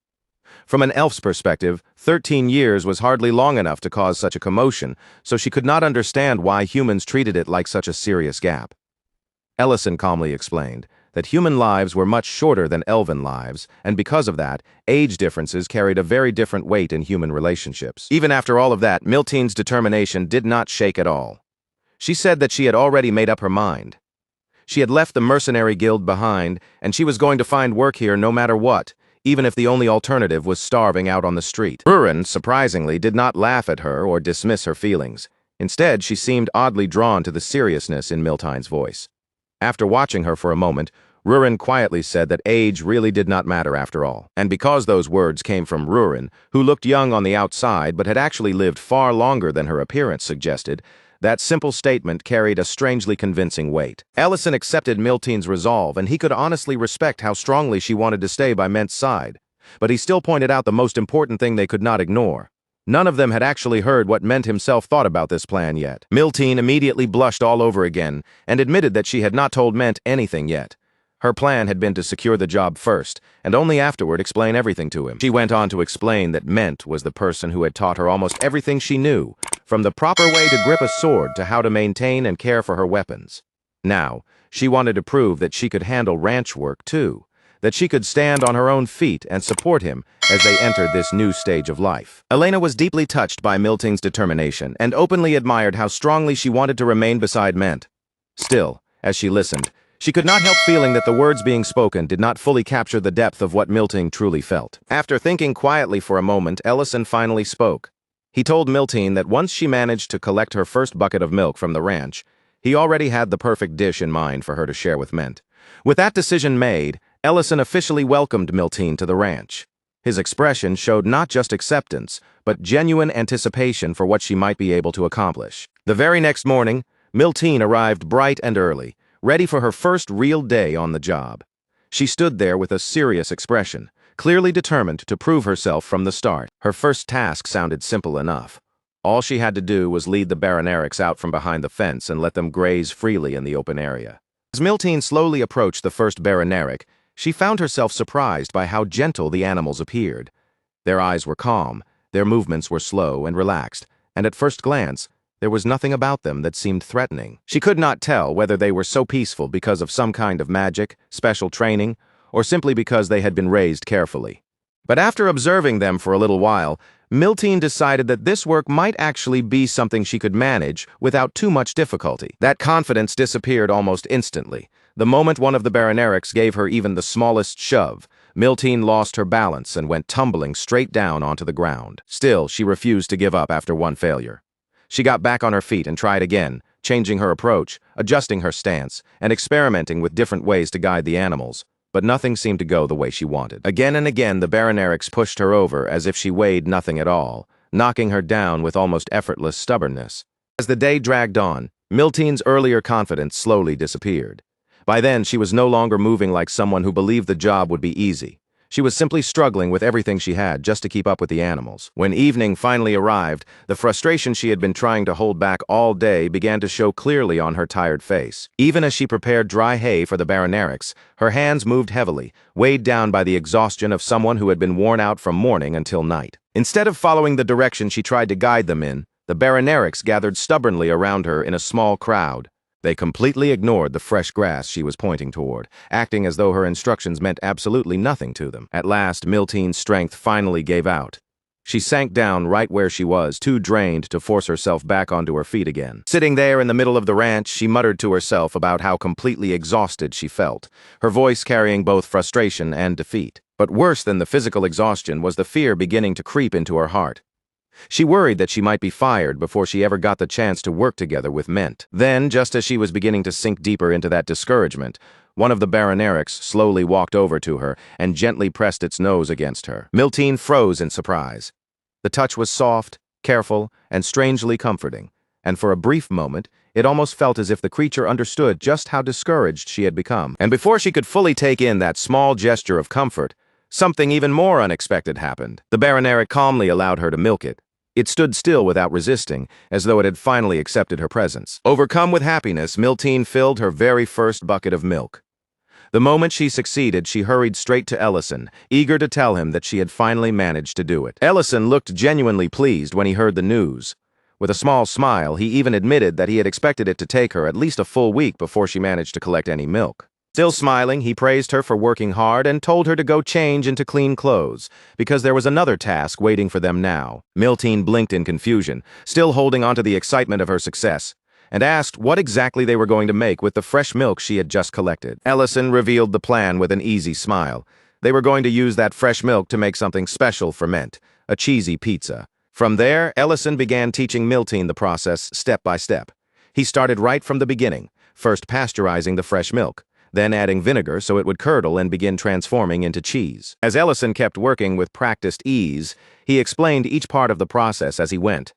From an elf's perspective, 13 years was hardly long enough to cause such a commotion, so she could not understand why humans treated it like such a serious gap. Ellison calmly explained that human lives were much shorter than elven lives, and because of that, age differences carried a very different weight in human relationships. Even after all of that, Miltine's determination did not shake at all. She said that she had already made up her mind. She had left the mercenary guild behind, and she was going to find work here no matter what, even if the only alternative was starving out on the street. Rurin, surprisingly, did not laugh at her or dismiss her feelings. Instead, she seemed oddly drawn to the seriousness in Miltine's voice. After watching her for a moment, Rurin quietly said that age really did not matter after all. And because those words came from Rurin, who looked young on the outside but had actually lived far longer than her appearance suggested, that simple statement carried a strangely convincing weight. Ellison accepted Miltine's resolve, and he could honestly respect how strongly she wanted to stay by Ment's side. But he still pointed out the most important thing they could not ignore. None of them had actually heard what Ment himself thought about this plan yet. Miltine immediately blushed all over again and admitted that she had not told Ment anything yet. Her plan had been to secure the job first, and only afterward explain everything to him. She went on to explain that Ment was the person who had taught her almost everything she knew, from the proper way to grip a sword to how to maintain and care for her weapons. Now, she wanted to prove that she could handle ranch work too, that she could stand on her own feet and support him as they entered this new stage of life. Elena was deeply touched by Miltine's determination and openly admired how strongly she wanted to remain beside Ment. Still, as she listened, she could not help feeling that the words being spoken did not fully capture the depth of what Miltine truly felt. After thinking quietly for a moment, Ellison finally spoke. He told Miltine that once she managed to collect her first bucket of milk from the ranch, he already had the perfect dish in mind for her to share with Ment. With that decision made, Ellison officially welcomed Miltine to the ranch. His expression showed not just acceptance, but genuine anticipation for what she might be able to accomplish. The very next morning, Miltine arrived bright and early, ready for her first real day on the job. She stood there with a serious expression, clearly determined to prove herself from the start. Her first task sounded simple enough. All she had to do was lead the baronerics out from behind the fence and let them graze freely in the open area. As Miltine slowly approached the first baroneric, she found herself surprised by how gentle the animals appeared. Their eyes were calm, their movements were slow and relaxed, and at first glance, there was nothing about them that seemed threatening. She could not tell whether they were so peaceful because of some kind of magic, special training, or simply because they had been raised carefully. But after observing them for a little while, Miltine decided that this work might actually be something she could manage without too much difficulty. That confidence disappeared almost instantly. The moment one of the baronerics gave her even the smallest shove, Miltine lost her balance and went tumbling straight down onto the ground. Still, she refused to give up after one failure. She got back on her feet and tried again, changing her approach, adjusting her stance, and experimenting with different ways to guide the animals. But nothing seemed to go the way she wanted. Again and again, the baronerics pushed her over as if she weighed nothing at all, knocking her down with almost effortless stubbornness. As the day dragged on, Miltine's earlier confidence slowly disappeared. By then, she was no longer moving like someone who believed the job would be easy. She was simply struggling with everything she had just to keep up with the animals. When evening finally arrived, the frustration she had been trying to hold back all day began to show clearly on her tired face. Even as she prepared dry hay for the baronerics, her hands moved heavily, weighed down by the exhaustion of someone who had been worn out from morning until night. Instead of following the direction she tried to guide them in, the baronerics gathered stubbornly around her in a small crowd. They completely ignored the fresh grass she was pointing toward, acting as though her instructions meant absolutely nothing to them. At last, Miltine's strength finally gave out. She sank down right where she was, too drained to force herself back onto her feet again. Sitting there in the middle of the ranch, she muttered to herself about how completely exhausted she felt, her voice carrying both frustration and defeat. But worse than the physical exhaustion was the fear beginning to creep into her heart. She worried that she might be fired before she ever got the chance to work together with Ment. Then, just as she was beginning to sink deeper into that discouragement, one of the baronerics slowly walked over to her and gently pressed its nose against her. Miltine froze in surprise. The touch was soft, careful, and strangely comforting, and for a brief moment, It almost felt as if the creature understood just how discouraged she had become. And before she could fully take in that small gesture of comfort, something even more unexpected happened. The Baroneric calmly allowed her to milk it. It stood still without resisting, as though it had finally accepted her presence. Overcome with happiness, Miltene filled her very first bucket of milk. The moment she succeeded, she hurried straight to Ellison, eager to tell him that she had finally managed to do it. Ellison looked genuinely pleased when he heard the news. With a small smile, he even admitted that he had expected it to take her at least a full week before she managed to collect any milk. Still smiling, he praised her for working hard and told her to go change into clean clothes, because there was another task waiting for them now. Miltene blinked in confusion, still holding onto the excitement of her success, and asked what exactly they were going to make with the fresh milk she had just collected. Ellison revealed the plan with an easy smile. They were going to use that fresh milk to make something special for Ment, a cheesy pizza. From there, Ellison began teaching Miltene the process step by step. He started right from the beginning, first pasteurizing the fresh milk, then adding vinegar so it would curdle and begin transforming into cheese. As Ellison kept working with practiced ease, he explained each part of the process as he went.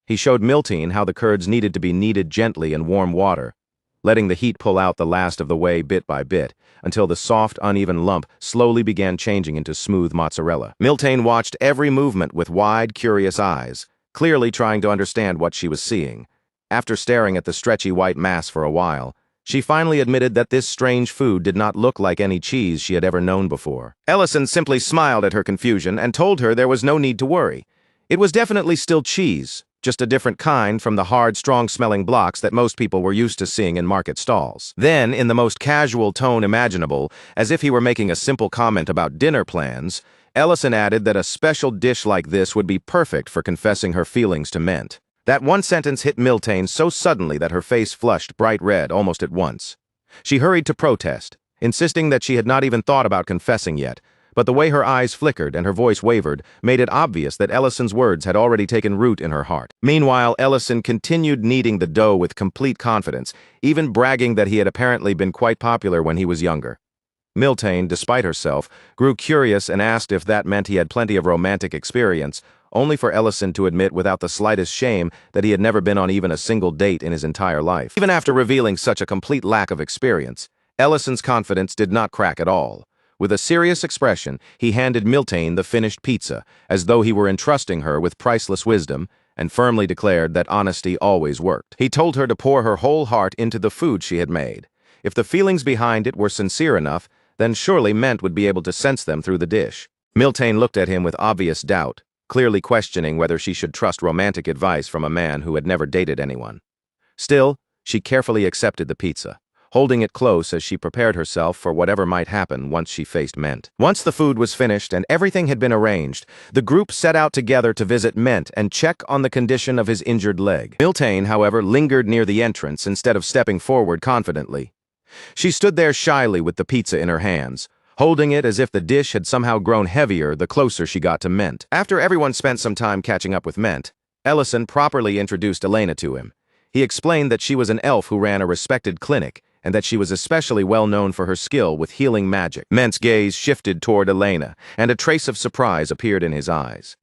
He showed Miltene how the curds needed to be kneaded gently in warm water, letting the heat pull out the last of the whey bit by bit, until the soft, uneven lump slowly began changing into smooth mozzarella. Miltene watched every movement with wide, curious eyes, clearly trying to understand what she was seeing. After staring at the stretchy white mass for a while, she finally admitted that this strange food did not look like any cheese she had ever known before. Ellison simply smiled at her confusion and told her there was no need to worry. It was definitely still cheese, just a different kind from the hard, strong-smelling blocks that most people were used to seeing in market stalls. Then, in the most casual tone imaginable, as if he were making a simple comment about dinner plans, Ellison added that a special dish like this would be perfect for confessing her feelings to Ment. That one sentence hit Miltene so suddenly that her face flushed bright red almost at once. She hurried to protest, insisting that she had not even thought about confessing yet, but the way her eyes flickered and her voice wavered made it obvious that Ellison's words had already taken root in her heart. Meanwhile, Ellison continued kneading the dough with complete confidence, even bragging that he had apparently been quite popular when he was younger. Miltene, despite herself, grew curious and asked if that meant he had plenty of romantic experience, only for Ellison to admit without the slightest shame that he had never been on even a single date in his entire life. Even after revealing such a complete lack of experience, Ellison's confidence did not crack at all. With a serious expression, he handed Miltene the finished pizza, as though he were entrusting her with priceless wisdom, and firmly declared that honesty always worked. He told her to pour her whole heart into the food she had made. If the feelings behind it were sincere enough, then surely Ment would be able to sense them through the dish. Miltene looked at him with obvious doubt, clearly questioning whether she should trust romantic advice from a man who had never dated anyone. Still, she carefully accepted the pizza, holding it close as she prepared herself for whatever might happen once she faced Ment. Once the food was finished and everything had been arranged, the group set out together to visit Ment and check on the condition of his injured leg. Miltene, however, lingered near the entrance instead of stepping forward confidently. She stood there shyly with the pizza in her hands, holding it as if the dish had somehow grown heavier the closer she got to Ment. After everyone spent some time catching up with Ment, Ellison properly introduced Elena to him. He explained that she was an elf who ran a respected clinic, and that she was especially well known for her skill with healing magic. Ment's gaze shifted toward Elena, and a trace of surprise appeared in his eyes.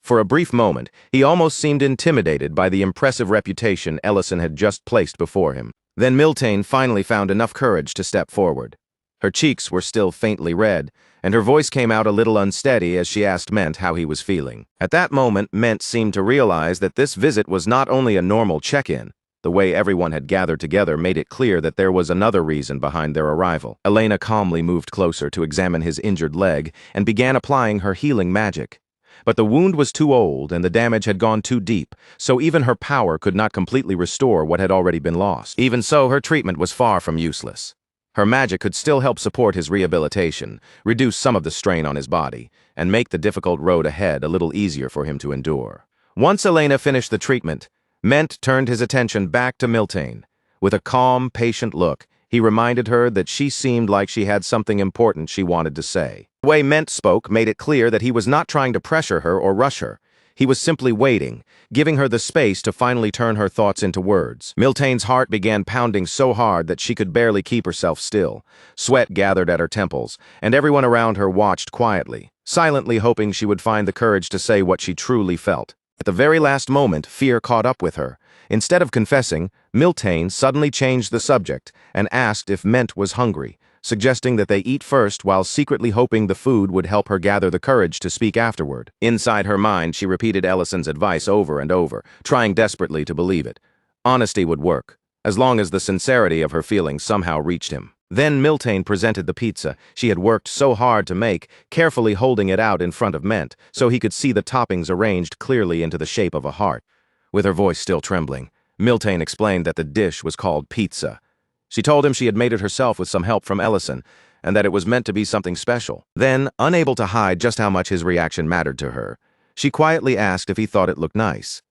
For a brief moment, he almost seemed intimidated by the impressive reputation Ellison had just placed before him. Then Miltene finally found enough courage to step forward. Her cheeks were still faintly red, and her voice came out a little unsteady as she asked Ment how he was feeling. At that moment, Ment seemed to realize that this visit was not only a normal check-in. The way everyone had gathered together made it clear that there was another reason behind their arrival. Elena calmly moved closer to examine his injured leg and began applying her healing magic. But the wound was too old and the damage had gone too deep, so even her power could not completely restore what had already been lost. Even so, her treatment was far from useless. Her magic could still help support his rehabilitation, reduce some of the strain on his body, and make the difficult road ahead a little easier for him to endure. Once Elena finished the treatment, Ment turned his attention back to Miltene. With a calm, patient look, he reminded her that she seemed like she had something important she wanted to say. The way Ment spoke made it clear that he was not trying to pressure her or rush her. He was simply waiting, giving her the space to finally turn her thoughts into words. Miltene's heart began pounding so hard that she could barely keep herself still. Sweat gathered at her temples, and everyone around her watched quietly, silently hoping she would find the courage to say what she truly felt. At the very last moment, fear caught up with her. Instead of confessing, Miltane suddenly changed the subject and asked if Ment was hungry, suggesting that they eat first while secretly hoping the food would help her gather the courage to speak afterward. Inside her mind, she repeated Ellison's advice over and over, trying desperately to believe it. Honesty would work, as long as the sincerity of her feelings somehow reached him. Then Miltane presented the pizza she had worked so hard to make, carefully holding it out in front of Ment so he could see the toppings arranged clearly into the shape of a heart. With her voice still trembling, Miltane explained that the dish was called pizza. She told him she had made it herself with some help from Ellison, and that it was meant to be something special. Then, unable to hide just how much his reaction mattered to her, she quietly asked if he thought it looked nice.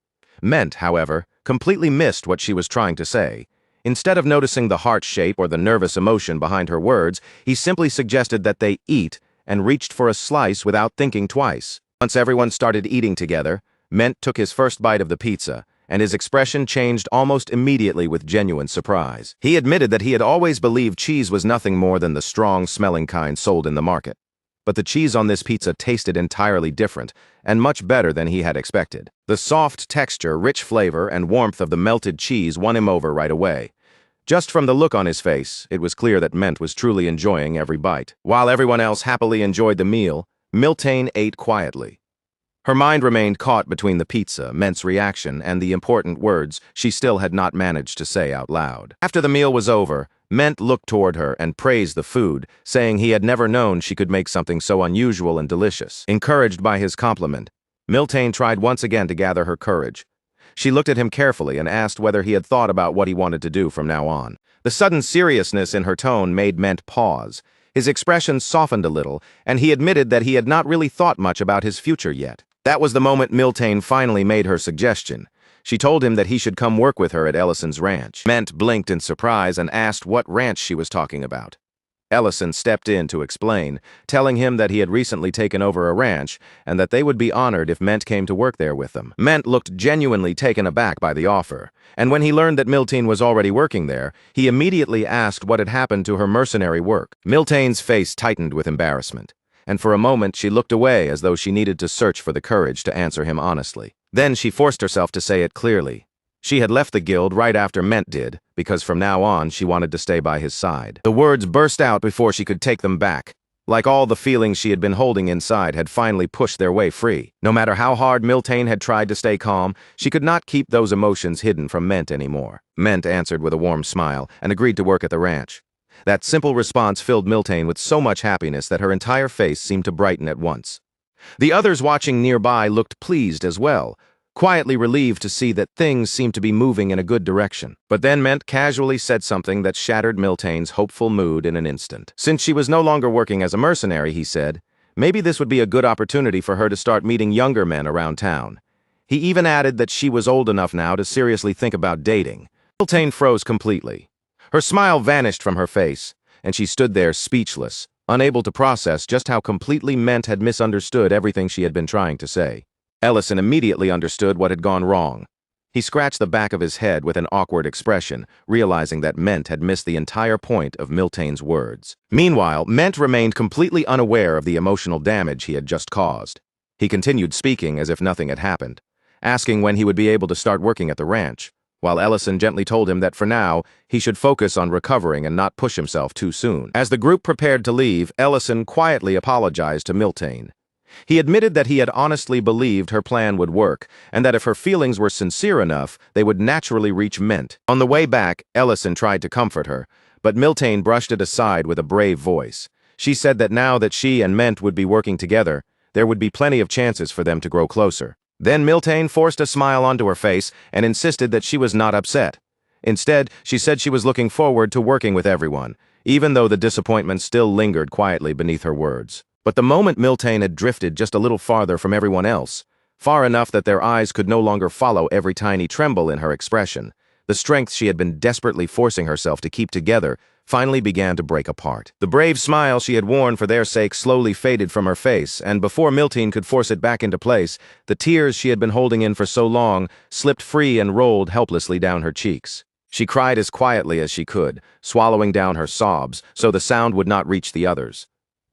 Ment, however, completely missed what she was trying to say. Instead of noticing the heart shape or the nervous emotion behind her words, he simply suggested that they eat and reached for a slice without thinking twice. Once everyone started eating together, Ment took his first bite of the pizza, and his expression changed almost immediately with genuine surprise. He admitted that he had always believed cheese was nothing more than the strong-smelling kind sold in the market. But the cheese on this pizza tasted entirely different, and much better than he had expected. The soft texture, rich flavor, and warmth of the melted cheese won him over right away. Just from the look on his face, it was clear that Ment was truly enjoying every bite. While everyone else happily enjoyed the meal, Miltane ate quietly. Her mind remained caught between the pizza, Ment's reaction, and the important words she still had not managed to say out loud. After the meal was over, Ment looked toward her and praised the food, saying he had never known she could make something so unusual and delicious. Encouraged by his compliment, Miltane tried once again to gather her courage. She looked at him carefully and asked whether he had thought about what he wanted to do from now on. The sudden seriousness in her tone made Ment pause. His expression softened a little, and he admitted that he had not really thought much about his future yet. That was the moment Miltane finally made her suggestion. She told him that he should come work with her at Ellison's ranch. Ment blinked in surprise and asked what ranch she was talking about. Ellison stepped in to explain, telling him that he had recently taken over a ranch and that they would be honored if Ment came to work there with them. Ment looked genuinely taken aback by the offer, and when he learned that Miltane was already working there, he immediately asked what had happened to her mercenary work. Miltane's face tightened with embarrassment, and for a moment she looked away as though she needed to search for the courage to answer him honestly. Then she forced herself to say it clearly. She had left the guild right after Ment did, because from now on she wanted to stay by his side. The words burst out before she could take them back. Like all the feelings she had been holding inside had finally pushed their way free. No matter how hard Miltane had tried to stay calm, she could not keep those emotions hidden from Ment anymore. Ment answered with a warm smile and agreed to work at the ranch. That simple response filled Miltane with so much happiness that her entire face seemed to brighten at once. The others watching nearby looked pleased as well, quietly relieved to see that things seemed to be moving in a good direction. But then Ment casually said something that shattered Miltane's hopeful mood in an instant. Since she was no longer working as a mercenary, he said, maybe this would be a good opportunity for her to start meeting younger men around town. He even added that she was old enough now to seriously think about dating. Miltane froze completely. Her smile vanished from her face, and she stood there speechless, unable to process just how completely Ment had misunderstood everything she had been trying to say. Ellison immediately understood what had gone wrong. He scratched the back of his head with an awkward expression, realizing that Ment had missed the entire point of Miltane's words. Meanwhile, Ment remained completely unaware of the emotional damage he had just caused. He continued speaking as if nothing had happened, asking when he would be able to start working at the ranch, while Ellison gently told him that for now, he should focus on recovering and not push himself too soon. As the group prepared to leave, Ellison quietly apologized to Miltane. He admitted that he had honestly believed her plan would work, and that if her feelings were sincere enough, they would naturally reach Ment. On the way back, Ellison tried to comfort her, but Miltane brushed it aside with a brave voice. She said that now that she and Ment would be working together, there would be plenty of chances for them to grow closer. Then Miltane forced a smile onto her face and insisted that she was not upset. Instead, she said she was looking forward to working with everyone, even though the disappointment still lingered quietly beneath her words. But the moment Miltane had drifted just a little farther from everyone else, far enough that their eyes could no longer follow every tiny tremble in her expression, the strength she had been desperately forcing herself to keep together finally began to break apart. The brave smile she had worn for their sake slowly faded from her face, and before Miltane could force it back into place, the tears she had been holding in for so long slipped free and rolled helplessly down her cheeks. She cried as quietly as she could, swallowing down her sobs so the sound would not reach the others.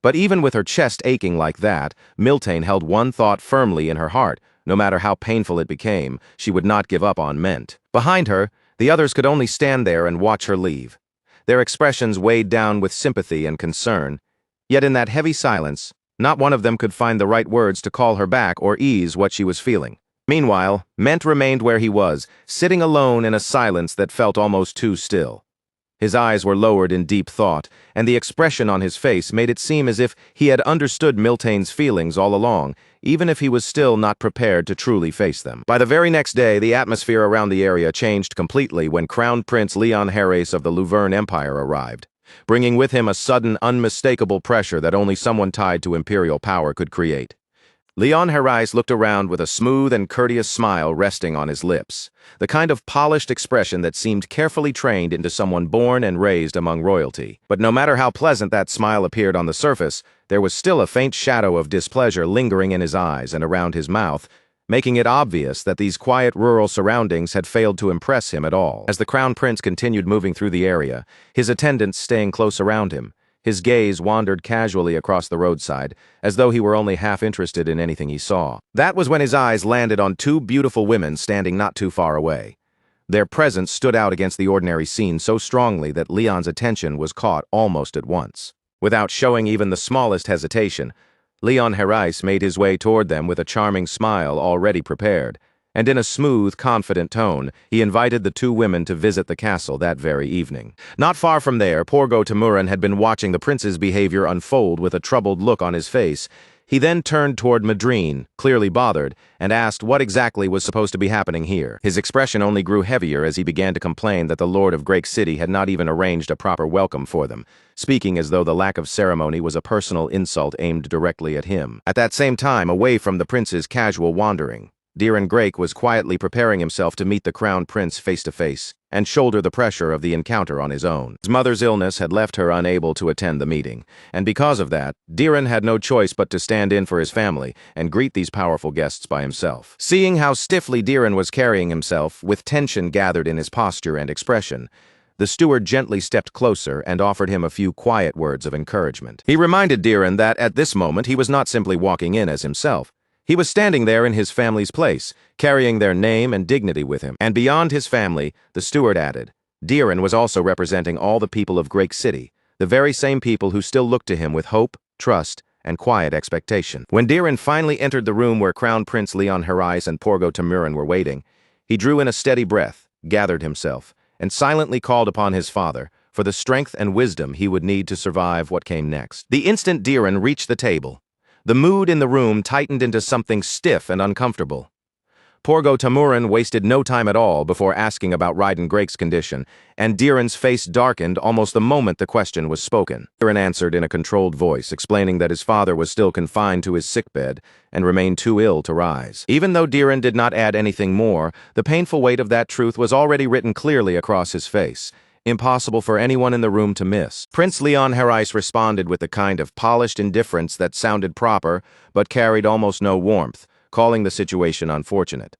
But even with her chest aching like that, Miltane held one thought firmly in her heart. No matter how painful it became, she would not give up on Ment. Behind her, the others could only stand there and watch her leave. Their expressions weighed down with sympathy and concern. Yet in that heavy silence, not one of them could find the right words to call her back or ease what she was feeling. Meanwhile, Ment remained where he was, sitting alone in a silence that felt almost too still. His eyes were lowered in deep thought, and the expression on his face made it seem as if he had understood Miltane's feelings all along, even if he was still not prepared to truly face them. By the very next day, the atmosphere around the area changed completely when Crown Prince Leon Harris of the Luverne Empire arrived, bringing with him a sudden, unmistakable pressure that only someone tied to imperial power could create. Leon Harris looked around with a smooth and courteous smile resting on his lips, the kind of polished expression that seemed carefully trained into someone born and raised among royalty. But no matter how pleasant that smile appeared on the surface, there was still a faint shadow of displeasure lingering in his eyes and around his mouth, making it obvious that these quiet rural surroundings had failed to impress him at all. As the Crown Prince continued moving through the area, his attendants staying close around him, his gaze wandered casually across the roadside, as though he were only half interested in anything he saw. That was when his eyes landed on two beautiful women standing not too far away. Their presence stood out against the ordinary scene so strongly that Leon's attention was caught almost at once. Without showing even the smallest hesitation, Leon Harris made his way toward them with a charming smile already prepared, and in a smooth, confident tone, he invited the two women to visit the castle that very evening. Not far from there, Porgo Tamuran had been watching the prince's behavior unfold with a troubled look on his face. He then turned toward Madrine, clearly bothered, and asked what exactly was supposed to be happening here. His expression only grew heavier as he began to complain that the Lord of Great City had not even arranged a proper welcome for them, speaking as though the lack of ceremony was a personal insult aimed directly at him. At that same time, away from the prince's casual wandering, Diren Grake was quietly preparing himself to meet the Crown Prince face-to-face and shoulder the pressure of the encounter on his own. His mother's illness had left her unable to attend the meeting, and because of that, Diren had no choice but to stand in for his family and greet these powerful guests by himself. Seeing how stiffly Diren was carrying himself, with tension gathered in his posture and expression, the steward gently stepped closer and offered him a few quiet words of encouragement. He reminded Diren that at this moment he was not simply walking in as himself. He was standing there in his family's place, carrying their name and dignity with him. And beyond his family, the steward added, Diren was also representing all the people of Great City, the very same people who still looked to him with hope, trust, and quiet expectation. When Diren finally entered the room where Crown Prince Leon Harris and Porgo Tamuran were waiting, he drew in a steady breath, gathered himself, and silently called upon his father for the strength and wisdom he would need to survive what came next. The instant Diren reached the table, the mood in the room tightened into something stiff and uncomfortable. Porgo Tamuran wasted no time at all before asking about Raiden Grake's condition, and Diren's face darkened almost the moment the question was spoken. Diren answered in a controlled voice, explaining that his father was still confined to his sickbed and remained too ill to rise. Even though Diren did not add anything more, the painful weight of that truth was already written clearly across his face, impossible for anyone in the room to miss. Prince Leon Harris responded with the kind of polished indifference that sounded proper but carried almost no warmth, calling the situation unfortunate.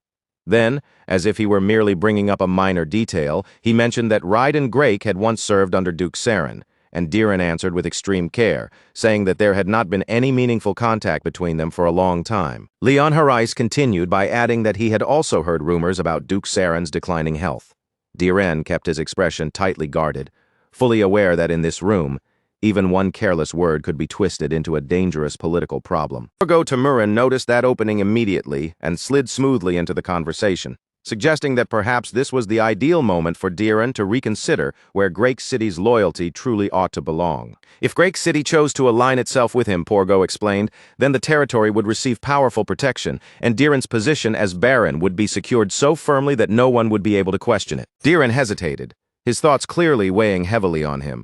Then, as if he were merely bringing up a minor detail, he mentioned that Raiden Grake had once served under Duke Saren, and Diren answered with extreme care, saying that there had not been any meaningful contact between them for a long time. Leon Harris continued by adding that he had also heard rumors about Duke Saren's declining health. Diren kept his expression tightly guarded, fully aware that in this room, even one careless word could be twisted into a dangerous political problem. Porgo Tamuran noticed that opening immediately and slid smoothly into the conversation, suggesting that perhaps this was the ideal moment for Diren to reconsider where Great City's loyalty truly ought to belong. If Great City chose to align itself with him, Porgo explained, then the territory would receive powerful protection, and Diren's position as Baron would be secured so firmly that no one would be able to question it. Diren hesitated, his thoughts clearly weighing heavily on him,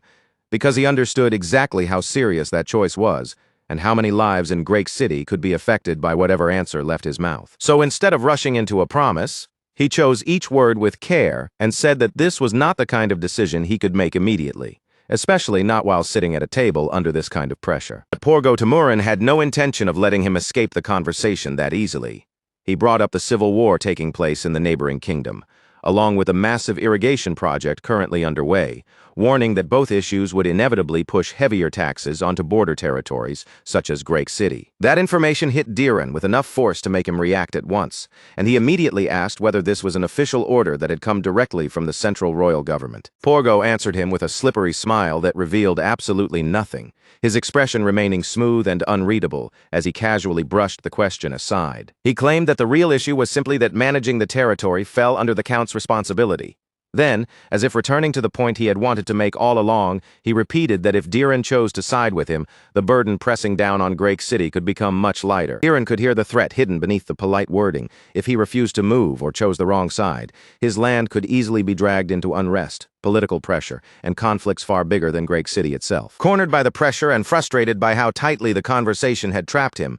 because he understood exactly how serious that choice was, and how many lives in Great City could be affected by whatever answer left his mouth. So instead of rushing into a promise, he chose each word with care and said that this was not the kind of decision he could make immediately, especially not while sitting at a table under this kind of pressure. But Porgo Tamuran had no intention of letting him escape the conversation that easily. He brought up the civil war taking place in the neighboring kingdom, along with a massive irrigation project currently underway, warning that both issues would inevitably push heavier taxes onto border territories, such as Great City. That information hit Diren with enough force to make him react at once, and he immediately asked whether this was an official order that had come directly from the central royal government. Porgo answered him with a slippery smile that revealed absolutely nothing, his expression remaining smooth and unreadable as he casually brushed the question aside. He claimed that the real issue was simply that managing the territory fell under the Count's responsibility. Then, as if returning to the point he had wanted to make all along, he repeated that if Diren chose to side with him, the burden pressing down on Great City could become much lighter. Diren could hear the threat hidden beneath the polite wording. If he refused to move or chose the wrong side, his land could easily be dragged into unrest, political pressure, and conflicts far bigger than Great City itself. Cornered by the pressure and frustrated by how tightly the conversation had trapped him,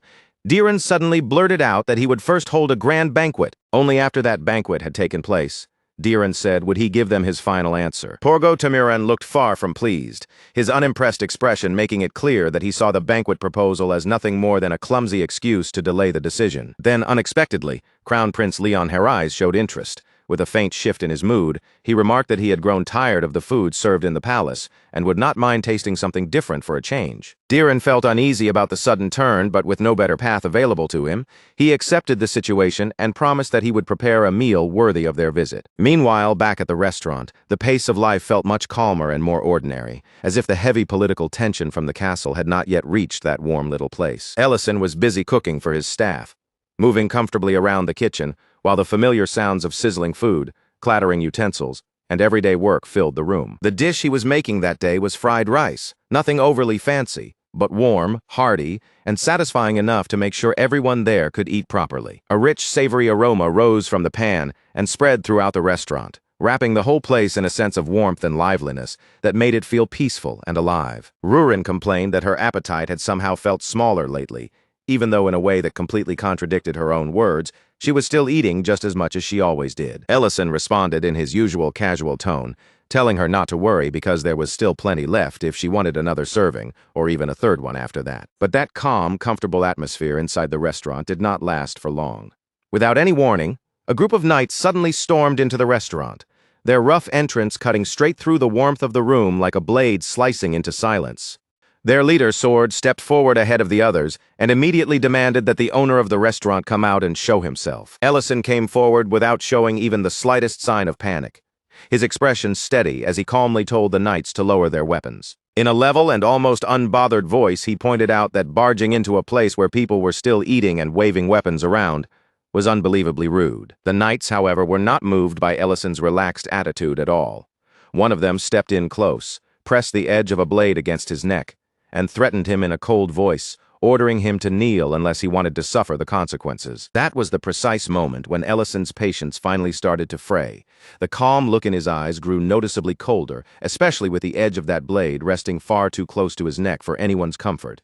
Diren suddenly blurted out that he would first hold a grand banquet. Only after that banquet had taken place, Diren said, would he give them his final answer. Porgo Tamiran looked far from pleased, his unimpressed expression making it clear that he saw the banquet proposal as nothing more than a clumsy excuse to delay the decision. Then, unexpectedly, Crown Prince Leon Harais showed interest. With a faint shift in his mood, he remarked that he had grown tired of the food served in the palace and would not mind tasting something different for a change. Diren felt uneasy about the sudden turn, but with no better path available to him, he accepted the situation and promised that he would prepare a meal worthy of their visit. Meanwhile, back at the restaurant, the pace of life felt much calmer and more ordinary, as if the heavy political tension from the castle had not yet reached that warm little place. Ellison was busy cooking for his staff, moving comfortably around the kitchen, while the familiar sounds of sizzling food, clattering utensils, and everyday work filled the room. The dish he was making that day was fried rice, nothing overly fancy, but warm, hearty, and satisfying enough to make sure everyone there could eat properly. A rich, savory aroma rose from the pan and spread throughout the restaurant, wrapping the whole place in a sense of warmth and liveliness that made it feel peaceful and alive. Rurin complained that her appetite had somehow felt smaller lately, even though in a way that completely contradicted her own words. She was still eating just as much as she always did. Ellison responded in his usual casual tone, telling her not to worry because there was still plenty left if she wanted another serving, or even a third one after that. But that calm, comfortable atmosphere inside the restaurant did not last for long. Without any warning, a group of knights suddenly stormed into the restaurant, their rough entrance cutting straight through the warmth of the room like a blade slicing into silence. Their leader, Sword, stepped forward ahead of the others and immediately demanded that the owner of the restaurant come out and show himself. Ellison came forward without showing even the slightest sign of panic, his expression steady as he calmly told the knights to lower their weapons. In a level and almost unbothered voice, he pointed out that barging into a place where people were still eating and waving weapons around was unbelievably rude. The knights, however, were not moved by Ellison's relaxed attitude at all. One of them stepped in close, pressed the edge of a blade against his neck, and threatened him in a cold voice, ordering him to kneel unless he wanted to suffer the consequences. That was the precise moment when Ellison's patience finally started to fray. The calm look in his eyes grew noticeably colder, especially with the edge of that blade resting far too close to his neck for anyone's comfort.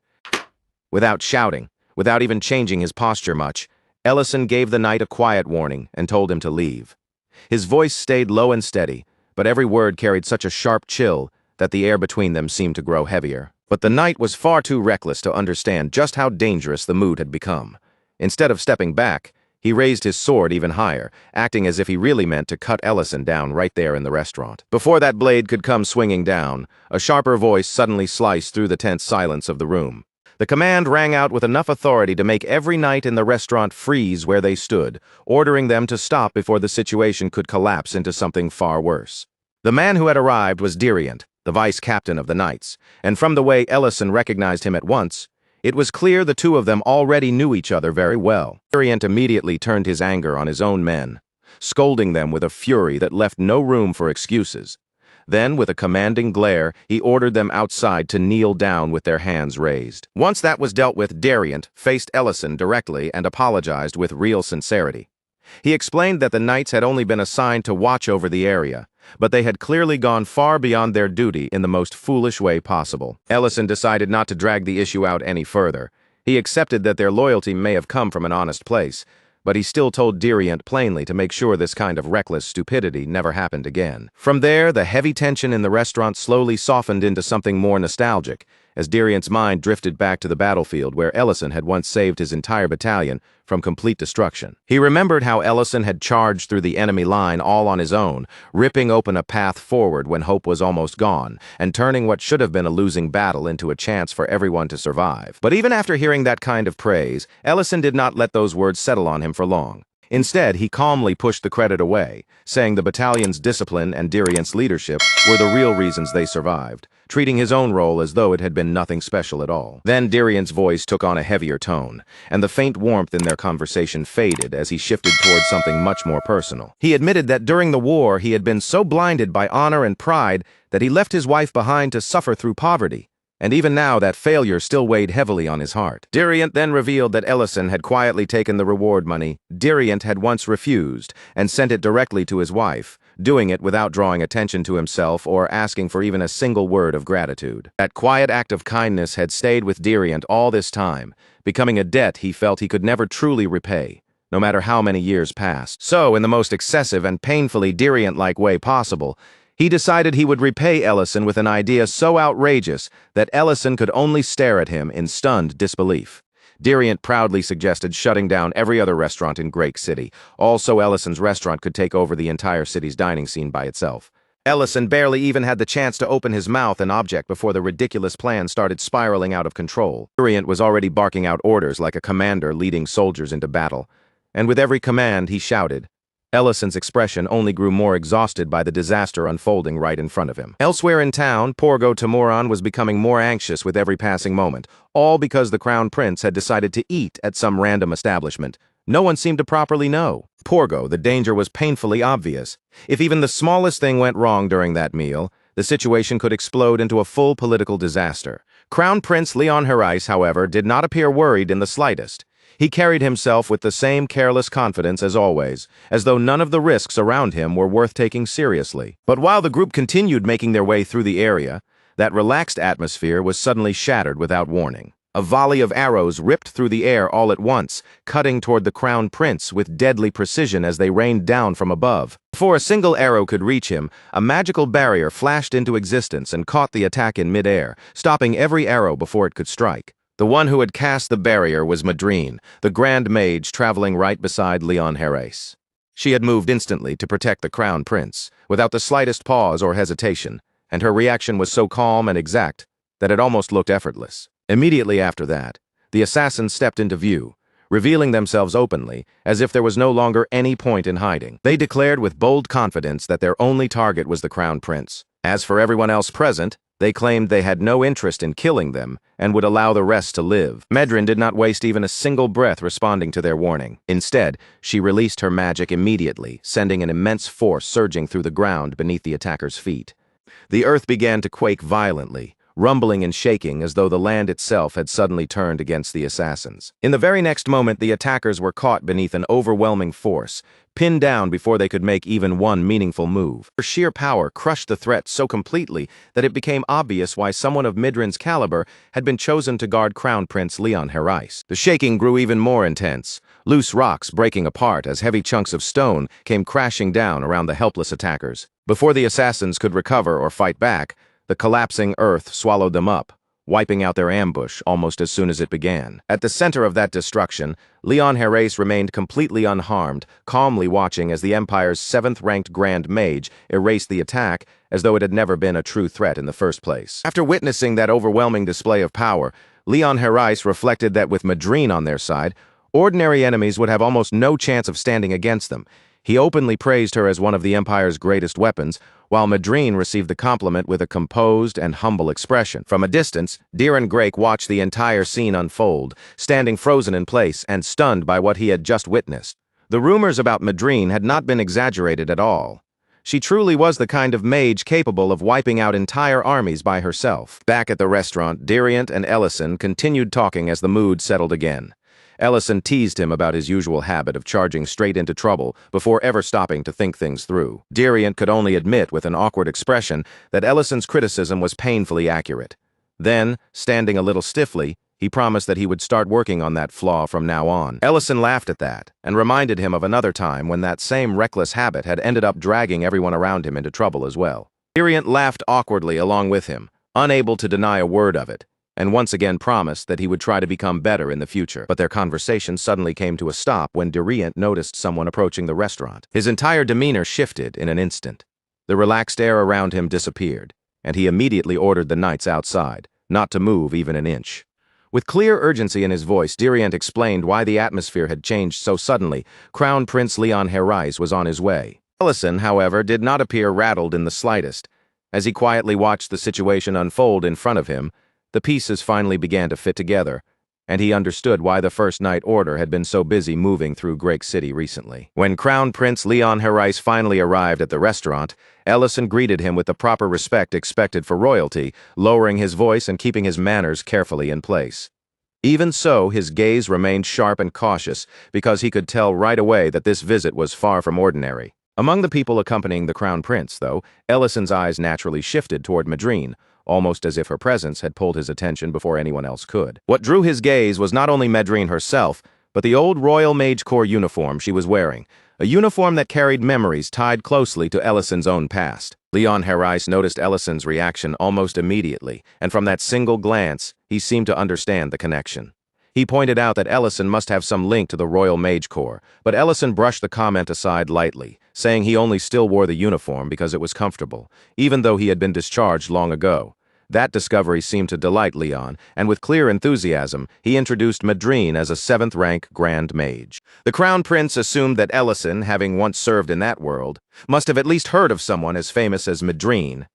Without shouting, without even changing his posture much, Ellison gave the knight a quiet warning and told him to leave. His voice stayed low and steady, but every word carried such a sharp chill that the air between them seemed to grow heavier. But the knight was far too reckless to understand just how dangerous the mood had become. Instead of stepping back, he raised his sword even higher, acting as if he really meant to cut Ellison down right there in the restaurant. Before that blade could come swinging down, a sharper voice suddenly sliced through the tense silence of the room. The command rang out with enough authority to make every knight in the restaurant freeze where they stood, ordering them to stop before the situation could collapse into something far worse. The man who had arrived was Diriant, the vice-captain of the knights, and from the way Ellison recognized him at once, it was clear the two of them already knew each other very well. Diriant immediately turned his anger on his own men, scolding them with a fury that left no room for excuses. Then, with a commanding glare, he ordered them outside to kneel down with their hands raised. Once that was dealt with, Diriant faced Ellison directly and apologized with real sincerity. He explained that the knights had only been assigned to watch over the area, but they had clearly gone far beyond their duty in the most foolish way possible. Ellison decided not to drag the issue out any further. He accepted that their loyalty may have come from an honest place, but he still told Diriant plainly to make sure this kind of reckless stupidity never happened again. From there, the heavy tension in the restaurant slowly softened into something more nostalgic, as Dariant's mind drifted back to the battlefield where Ellison had once saved his entire battalion from complete destruction. He remembered how Ellison had charged through the enemy line all on his own, ripping open a path forward when hope was almost gone, and turning what should have been a losing battle into a chance for everyone to survive. But even after hearing that kind of praise, Ellison did not let those words settle on him for long. Instead, he calmly pushed the credit away, saying the battalion's discipline and Dariant's leadership were the real reasons they survived, treating his own role as though it had been nothing special at all. Then Dariant's voice took on a heavier tone, and the faint warmth in their conversation faded as he shifted towards something much more personal. He admitted that during the war he had been so blinded by honor and pride that he left his wife behind to suffer through poverty. And even now that failure still weighed heavily on his heart. Dariant then revealed that Ellison had quietly taken the reward money Dariant had once refused and sent it directly to his wife, doing it without drawing attention to himself or asking for even a single word of gratitude. That quiet act of kindness had stayed with Dariant all this time, becoming a debt he felt he could never truly repay, no matter how many years passed. So, in the most excessive and painfully Dariant-like way possible, he decided he would repay Ellison with an idea so outrageous that Ellison could only stare at him in stunned disbelief. Dariant proudly suggested shutting down every other restaurant in Great City. Also, Ellison's restaurant could take over the entire city's dining scene by itself. Ellison barely even had the chance to open his mouth and object before the ridiculous plan started spiraling out of control. Dariant was already barking out orders like a commander leading soldiers into battle. And with every command, he shouted. Ellison's expression only grew more exhausted by the disaster unfolding right in front of him. Elsewhere in town, Porgo Tamuran was becoming more anxious with every passing moment, all because the Crown Prince had decided to eat at some random establishment. No one seemed to properly know. Porgo, the danger was painfully obvious. If even the smallest thing went wrong during that meal, the situation could explode into a full political disaster. Crown Prince Leon Herais, however, did not appear worried in the slightest. He carried himself with the same careless confidence as always, as though none of the risks around him were worth taking seriously. But while the group continued making their way through the area, that relaxed atmosphere was suddenly shattered without warning. A volley of arrows ripped through the air all at once, cutting toward the Crown Prince with deadly precision as they rained down from above. Before a single arrow could reach him, a magical barrier flashed into existence and caught the attack in midair, stopping every arrow before it could strike. The one who had cast the barrier was Madrine, the Grand Mage traveling right beside Leon Herais. She had moved instantly to protect the Crown Prince, without the slightest pause or hesitation, and her reaction was so calm and exact that it almost looked effortless. Immediately after that, the assassins stepped into view, revealing themselves openly, as if there was no longer any point in hiding. They declared with bold confidence that their only target was the Crown Prince. As for everyone else present, they claimed they had no interest in killing them and would allow the rest to live. Madrine did not waste even a single breath responding to their warning. Instead, she released her magic immediately, sending an immense force surging through the ground beneath the attackers' feet. The earth began to quake violently, rumbling and shaking as though the land itself had suddenly turned against the assassins. In the very next moment, the attackers were caught beneath an overwhelming force, pinned down before they could make even one meaningful move. Her sheer power crushed the threat so completely that it became obvious why someone of Madrine's caliber had been chosen to guard Crown Prince Leon Herais. The shaking grew even more intense, loose rocks breaking apart as heavy chunks of stone came crashing down around the helpless attackers. Before the assassins could recover or fight back, the collapsing earth swallowed them up, wiping out their ambush almost as soon as it began. At the center of that destruction, Leon Herais remained completely unharmed, calmly watching as the Empire's 7th-ranked Grand Mage erased the attack as though it had never been a true threat in the first place. After witnessing that overwhelming display of power, Leon Herais reflected that with Madrine on their side, ordinary enemies would have almost no chance of standing against them. He openly praised her as one of the Empire's greatest weapons, while Madrine received the compliment with a composed and humble expression. From a distance, Diren Grake watched the entire scene unfold, standing frozen in place and stunned by what he had just witnessed. The rumors about Madrine had not been exaggerated at all. She truly was the kind of mage capable of wiping out entire armies by herself. Back at the restaurant, Dariant and Ellison continued talking as the mood settled again. Ellison teased him about his usual habit of charging straight into trouble before ever stopping to think things through. Dariant could only admit with an awkward expression that Ellison's criticism was painfully accurate. Then, standing a little stiffly, he promised that he would start working on that flaw from now on. Ellison laughed at that and reminded him of another time when that same reckless habit had ended up dragging everyone around him into trouble as well. Dariant laughed awkwardly along with him, unable to deny a word of it, and once again promised that he would try to become better in the future. But their conversation suddenly came to a stop when Durian noticed someone approaching the restaurant. His entire demeanor shifted in an instant. The relaxed air around him disappeared, and he immediately ordered the knights outside, not to move even an inch. With clear urgency in his voice, Durian explained why the atmosphere had changed so suddenly. Crown Prince Leon Herais was on his way. Ellison, however, did not appear rattled in the slightest. As he quietly watched the situation unfold in front of him, the pieces finally began to fit together, and he understood why the First Night Order had been so busy moving through Great City recently. When Crown Prince Leon Herais finally arrived at the restaurant, Ellison greeted him with the proper respect expected for royalty, lowering his voice and keeping his manners carefully in place. Even so, his gaze remained sharp and cautious, because he could tell right away that this visit was far from ordinary. Among the people accompanying the Crown Prince, though, Ellison's eyes naturally shifted toward Madrine, almost as if her presence had pulled his attention before anyone else could. What drew his gaze was not only Madrine herself, but the old Royal Mage Corps uniform she was wearing, a uniform that carried memories tied closely to Ellison's own past. Leon Herais noticed Ellison's reaction almost immediately, and from that single glance, he seemed to understand the connection. He pointed out that Ellison must have some link to the Royal Mage Corps, but Ellison brushed the comment aside lightly, saying he only still wore the uniform because it was comfortable, even though he had been discharged long ago. That discovery seemed to delight Leon, and with clear enthusiasm, he introduced Madrine as a 7th-rank Grand Mage. The Crown Prince assumed that Ellison, having once served in that world, must have at least heard of someone as famous as Madrine.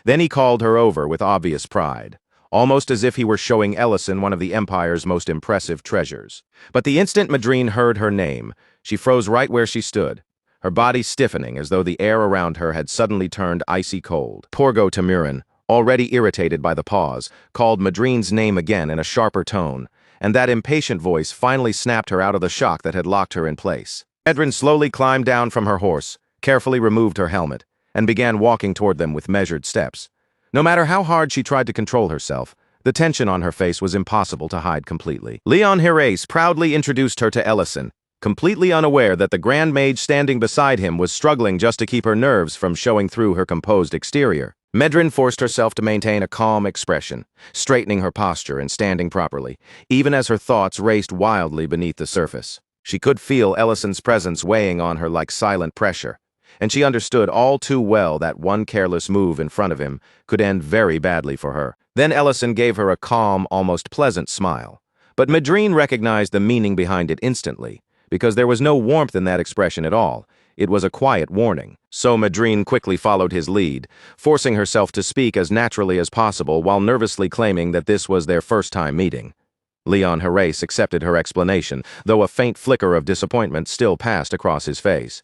Then he called her over with obvious pride, almost as if he were showing Ellison one of the Empire's most impressive treasures. But the instant Madrine heard her name, she froze right where she stood, her body stiffening as though the air around her had suddenly turned icy cold. Porgo Tamurin, already irritated by the pause, called Madrine's name again in a sharper tone, and that impatient voice finally snapped her out of the shock that had locked her in place. Madrine slowly climbed down from her horse, carefully removed her helmet, and began walking toward them with measured steps. No matter how hard she tried to control herself, the tension on her face was impossible to hide completely. Leon Herais proudly introduced her to Ellison, completely unaware that the Grand Mage standing beside him was struggling just to keep her nerves from showing through her composed exterior. Madrine forced herself to maintain a calm expression, straightening her posture and standing properly, even as her thoughts raced wildly beneath the surface. She could feel Ellison's presence weighing on her like silent pressure, and she understood all too well that one careless move in front of him could end very badly for her. Then Ellison gave her a calm, almost pleasant smile. But Madrine recognized the meaning behind it instantly, because there was no warmth in that expression at all. It was a quiet warning. So Madrine quickly followed his lead, forcing herself to speak as naturally as possible while nervously claiming that this was their first time meeting. Leon Herais accepted her explanation, though a faint flicker of disappointment still passed across his face.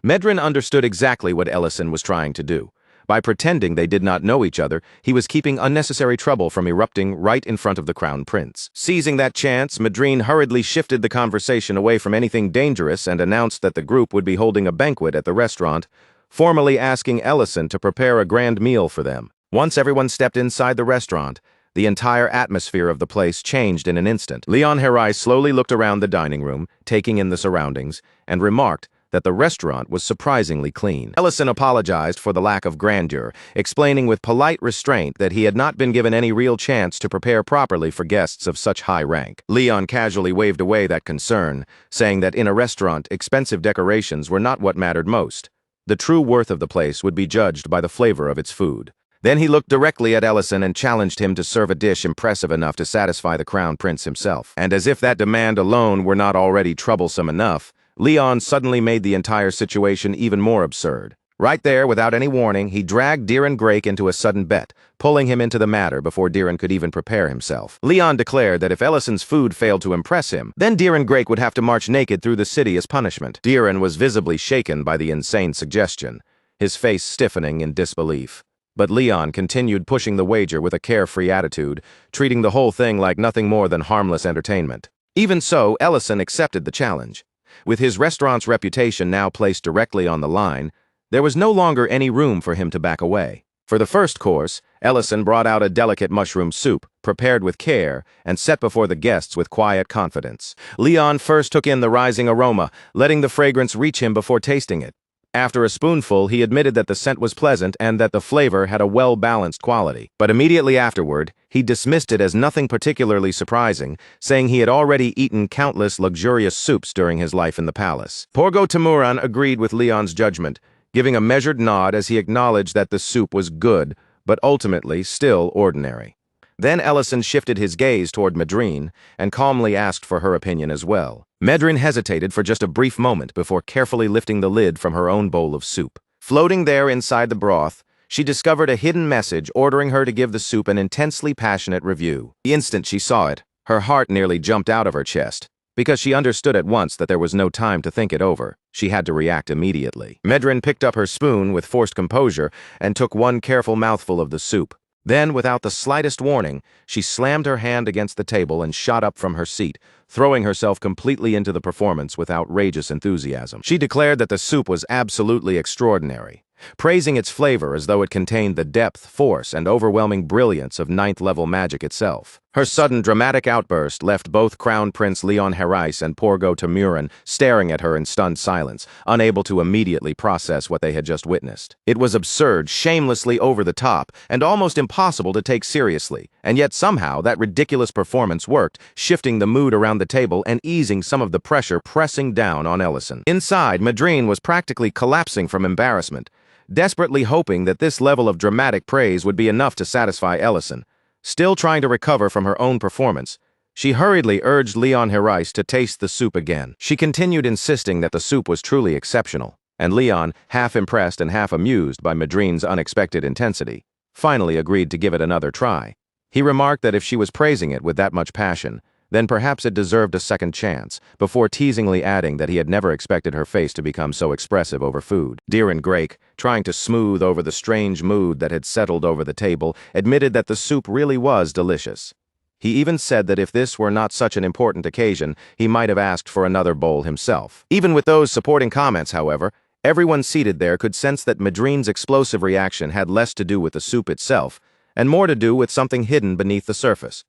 Madrine understood exactly what Ellison was trying to do. By pretending they did not know each other, he was keeping unnecessary trouble from erupting right in front of the Crown Prince. Seizing that chance, Madrine hurriedly shifted the conversation away from anything dangerous and announced that the group would be holding a banquet at the restaurant, formally asking Ellison to prepare a grand meal for them. Once everyone stepped inside the restaurant, the entire atmosphere of the place changed in an instant. Leon Herais slowly looked around the dining room, taking in the surroundings, and remarked that the restaurant was surprisingly clean. Ellison apologized for the lack of grandeur, explaining with polite restraint that he had not been given any real chance to prepare properly for guests of such high rank. Leon casually waved away that concern, saying that in a restaurant, expensive decorations were not what mattered most. The true worth of the place would be judged by the flavor of its food. Then he looked directly at Ellison and challenged him to serve a dish impressive enough to satisfy the Crown Prince himself. And as if that demand alone were not already troublesome enough, Leon suddenly made the entire situation even more absurd. Right there, without any warning, he dragged Dieran Grake into a sudden bet, pulling him into the matter before Dieran could even prepare himself. Leon declared that if Ellison's food failed to impress him, then Dieran Grake would have to march naked through the city as punishment. Dieran was visibly shaken by the insane suggestion, his face stiffening in disbelief. But Leon continued pushing the wager with a carefree attitude, treating the whole thing like nothing more than harmless entertainment. Even so, Ellison accepted the challenge. With his restaurant's reputation now placed directly on the line, there was no longer any room for him to back away. For the first course, Ellison brought out a delicate mushroom soup, prepared with care, and set before the guests with quiet confidence. Leon first took in the rising aroma, letting the fragrance reach him before tasting it. After a spoonful, he admitted that the scent was pleasant and that the flavor had a well-balanced quality. But immediately afterward, he dismissed it as nothing particularly surprising, saying he had already eaten countless luxurious soups during his life in the palace. Porgo Tamuran agreed with Leon's judgment, giving a measured nod as he acknowledged that the soup was good, but ultimately still ordinary. Then Ellison shifted his gaze toward Madrine and calmly asked for her opinion as well. Madrine hesitated for just a brief moment before carefully lifting the lid from her own bowl of soup. Floating there inside the broth, she discovered a hidden message ordering her to give the soup an intensely passionate review. The instant she saw it, her heart nearly jumped out of her chest, because she understood at once that there was no time to think it over. She had to react immediately. Madrine picked up her spoon with forced composure and took one careful mouthful of the soup. Then, without the slightest warning, she slammed her hand against the table and shot up from her seat, throwing herself completely into the performance with outrageous enthusiasm. She declared that the soup was absolutely extraordinary, praising its flavor as though it contained the depth, force, and overwhelming brilliance of ninth-level magic itself. Her sudden dramatic outburst left both Crown Prince Leon Herais and Porgo Tamuran staring at her in stunned silence, unable to immediately process what they had just witnessed. It was absurd, shamelessly over the top, and almost impossible to take seriously, and yet somehow that ridiculous performance worked, shifting the mood around the table and easing some of the pressure pressing down on Ellison. Inside, Madrine was practically collapsing from embarrassment, desperately hoping that this level of dramatic praise would be enough to satisfy Ellison. Still trying to recover from her own performance, she hurriedly urged Leon Herais to taste the soup again. She continued insisting that the soup was truly exceptional, and Leon, half impressed and half amused by Madrine's unexpected intensity, finally agreed to give it another try. He remarked that if she was praising it with that much passion, then perhaps it deserved a second chance, before teasingly adding that he had never expected her face to become so expressive over food. Deeren Grake, trying to smooth over the strange mood that had settled over the table, admitted that the soup really was delicious. He even said that if this were not such an important occasion, he might have asked for another bowl himself. Even with those supporting comments, however, everyone seated there could sense that Madrine's explosive reaction had less to do with the soup itself, and more to do with something hidden beneath the surface.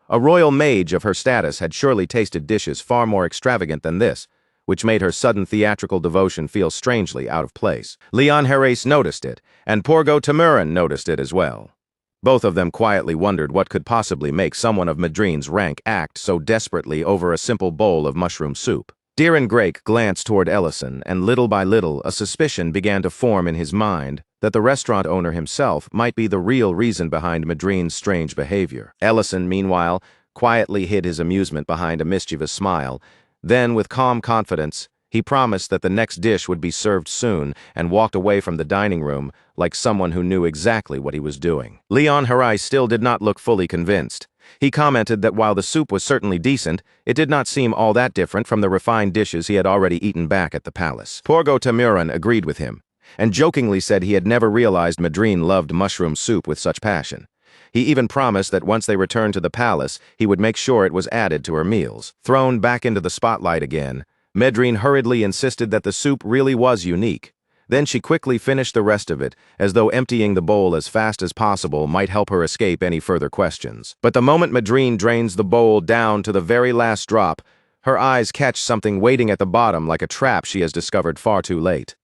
A royal mage of her status had surely tasted dishes far more extravagant than this, which made her sudden theatrical devotion feel strangely out of place. Leon Herais noticed it, and Porgo Tamuran noticed it as well. Both of them quietly wondered what could possibly make someone of Madrine's rank act so desperately over a simple bowl of mushroom soup. Deeren Grake glanced toward Ellison, and little by little a suspicion began to form in his mind that the restaurant owner himself might be the real reason behind Madrine's strange behavior. Ellison, meanwhile, quietly hid his amusement behind a mischievous smile. Then, with calm confidence, he promised that the next dish would be served soon and walked away from the dining room like someone who knew exactly what he was doing. Leon Herais still did not look fully convinced. He commented that while the soup was certainly decent, it did not seem all that different from the refined dishes he had already eaten back at the palace. Porgo Tamuran agreed with him, and jokingly said he had never realized Madrine loved mushroom soup with such passion. He even promised that once they returned to the palace, he would make sure it was added to her meals. Thrown back into the spotlight again, Madrine hurriedly insisted that the soup really was unique. Then she quickly finished the rest of it, as though emptying the bowl as fast as possible might help her escape any further questions. But the moment Madrine drains the bowl down to the very last drop, her eyes catch something waiting at the bottom like a trap she has discovered far too late.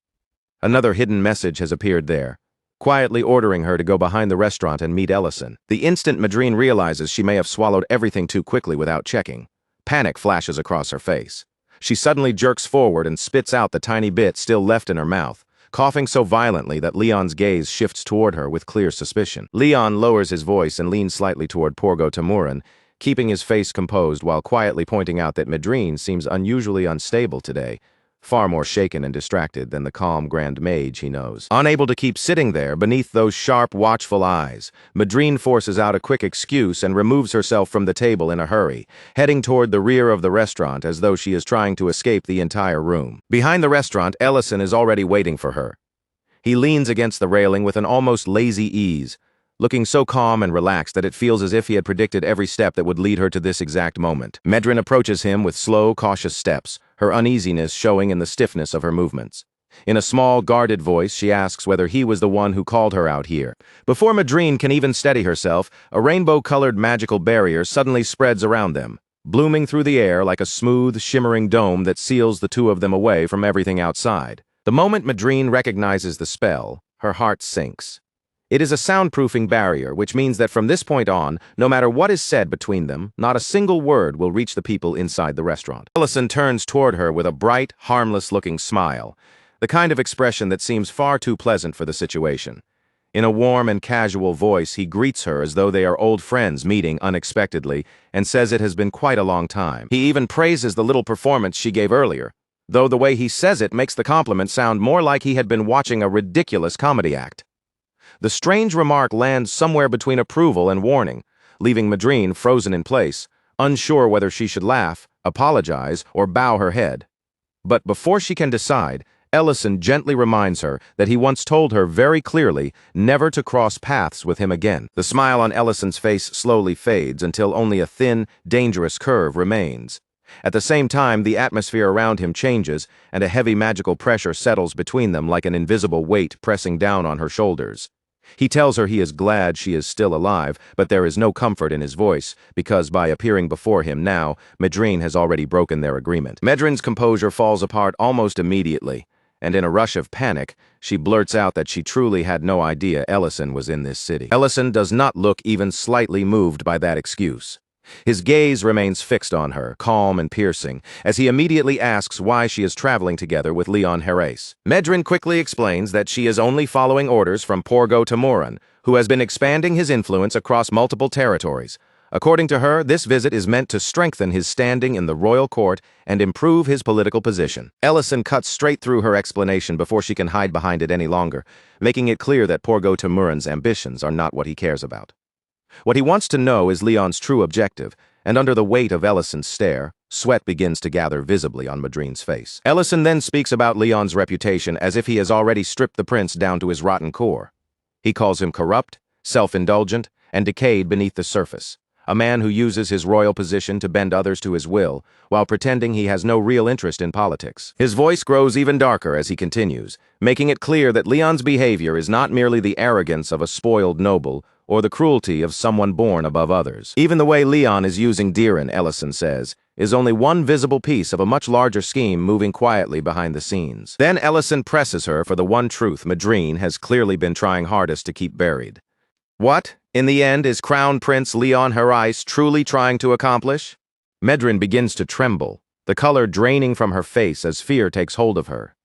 Another hidden message has appeared there, quietly ordering her to go behind the restaurant and meet Ellison. The instant Madrine realizes she may have swallowed everything too quickly without checking, panic flashes across her face. She suddenly jerks forward and spits out the tiny bit still left in her mouth, coughing so violently that Leon's gaze shifts toward her with clear suspicion. Leon lowers his voice and leans slightly toward Porgo Tamuran, keeping his face composed while quietly pointing out that Madrine seems unusually unstable today, far more shaken and distracted than the calm Grand Mage he knows. Unable to keep sitting there beneath those sharp, watchful eyes, Madrine forces out a quick excuse and removes herself from the table in a hurry, heading toward the rear of the restaurant as though she is trying to escape the entire room. Behind the restaurant, Ellison is already waiting for her. He leans against the railing with an almost lazy ease, looking so calm and relaxed that it feels as if he had predicted every step that would lead her to this exact moment. Madrine approaches him with slow, cautious steps, her uneasiness showing in the stiffness of her movements. In a small, guarded voice, she asks whether he was the one who called her out here. Before Madrine can even steady herself, a rainbow-colored magical barrier suddenly spreads around them, blooming through the air like a smooth, shimmering dome that seals the two of them away from everything outside. The moment Madrine recognizes the spell, her heart sinks. It is a soundproofing barrier, which means that from this point on, no matter what is said between them, not a single word will reach the people inside the restaurant. Ellison turns toward her with a bright, harmless-looking smile, the kind of expression that seems far too pleasant for the situation. In a warm and casual voice, he greets her as though they are old friends meeting unexpectedly and says it has been quite a long time. He even praises the little performance she gave earlier, though the way he says it makes the compliment sound more like he had been watching a ridiculous comedy act. The strange remark lands somewhere between approval and warning, leaving Madrine frozen in place, unsure whether she should laugh, apologize, or bow her head. But before she can decide, Ellison gently reminds her that he once told her very clearly never to cross paths with him again. The smile on Ellison's face slowly fades until only a thin, dangerous curve remains. At the same time, the atmosphere around him changes, and a heavy magical pressure settles between them like an invisible weight pressing down on her shoulders. He tells her he is glad she is still alive, but there is no comfort in his voice, because by appearing before him now, Madrine has already broken their agreement. Madrine's composure falls apart almost immediately, and in a rush of panic, she blurts out that she truly had no idea Ellison was in this city. Ellison does not look even slightly moved by that excuse. His gaze remains fixed on her, calm and piercing, as he immediately asks why she is traveling together with Leon Herrés. Madrine quickly explains that she is only following orders from Porgo Tamuran, who has been expanding his influence across multiple territories. According to her, this visit is meant to strengthen his standing in the royal court and improve his political position. Ellison cuts straight through her explanation before she can hide behind it any longer, making it clear that Porgo Tamuran's ambitions are not what he cares about. What he wants to know is Leon's true objective, and under the weight of Ellison's stare, sweat begins to gather visibly on Madrine's face. Ellison then speaks about Leon's reputation as if he has already stripped the prince down to his rotten core. He calls him corrupt, self-indulgent, and decayed beneath the surface. A man who uses his royal position to bend others to his will, while pretending he has no real interest in politics. His voice grows even darker as he continues, making it clear that Leon's behavior is not merely the arrogance of a spoiled noble, or the cruelty of someone born above others. Even the way Leon is using Diren, Ellison says, is only one visible piece of a much larger scheme moving quietly behind the scenes. Then Ellison presses her for the one truth Madrine has clearly been trying hardest to keep buried. What, in the end, is Crown Prince Leon Herrés truly trying to accomplish? Madrine begins to tremble, the color draining from her face as fear takes hold of her.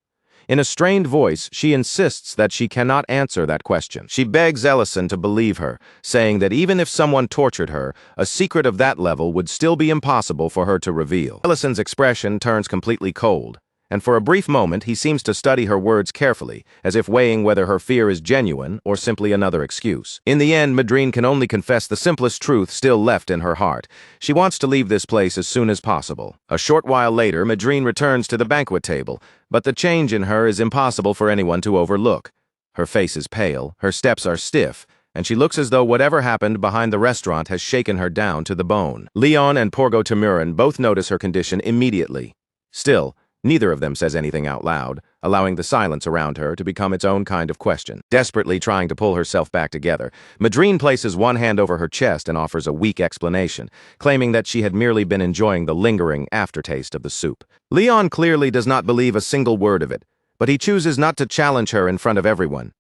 In a strained voice, she insists that she cannot answer that question. She begs Ellison to believe her, saying that even if someone tortured her, a secret of that level would still be impossible for her to reveal. Ellison's expression turns completely cold, and for a brief moment he seems to study her words carefully, as if weighing whether her fear is genuine or simply another excuse. In the end, Madrine can only confess the simplest truth still left in her heart. She wants to leave this place as soon as possible. A short while later, Madrine returns to the banquet table, but the change in her is impossible for anyone to overlook. Her face is pale, her steps are stiff, and she looks as though whatever happened behind the restaurant has shaken her down to the bone. Leon and Porgo Tamuran both notice her condition immediately. Still, neither of them says anything out loud, allowing the silence around her to become its own kind of question. Desperately trying to pull herself back together, Madrine places one hand over her chest and offers a weak explanation, claiming that she had merely been enjoying the lingering aftertaste of the soup. Leon clearly does not believe a single word of it, but he chooses not to challenge her in front of everyone.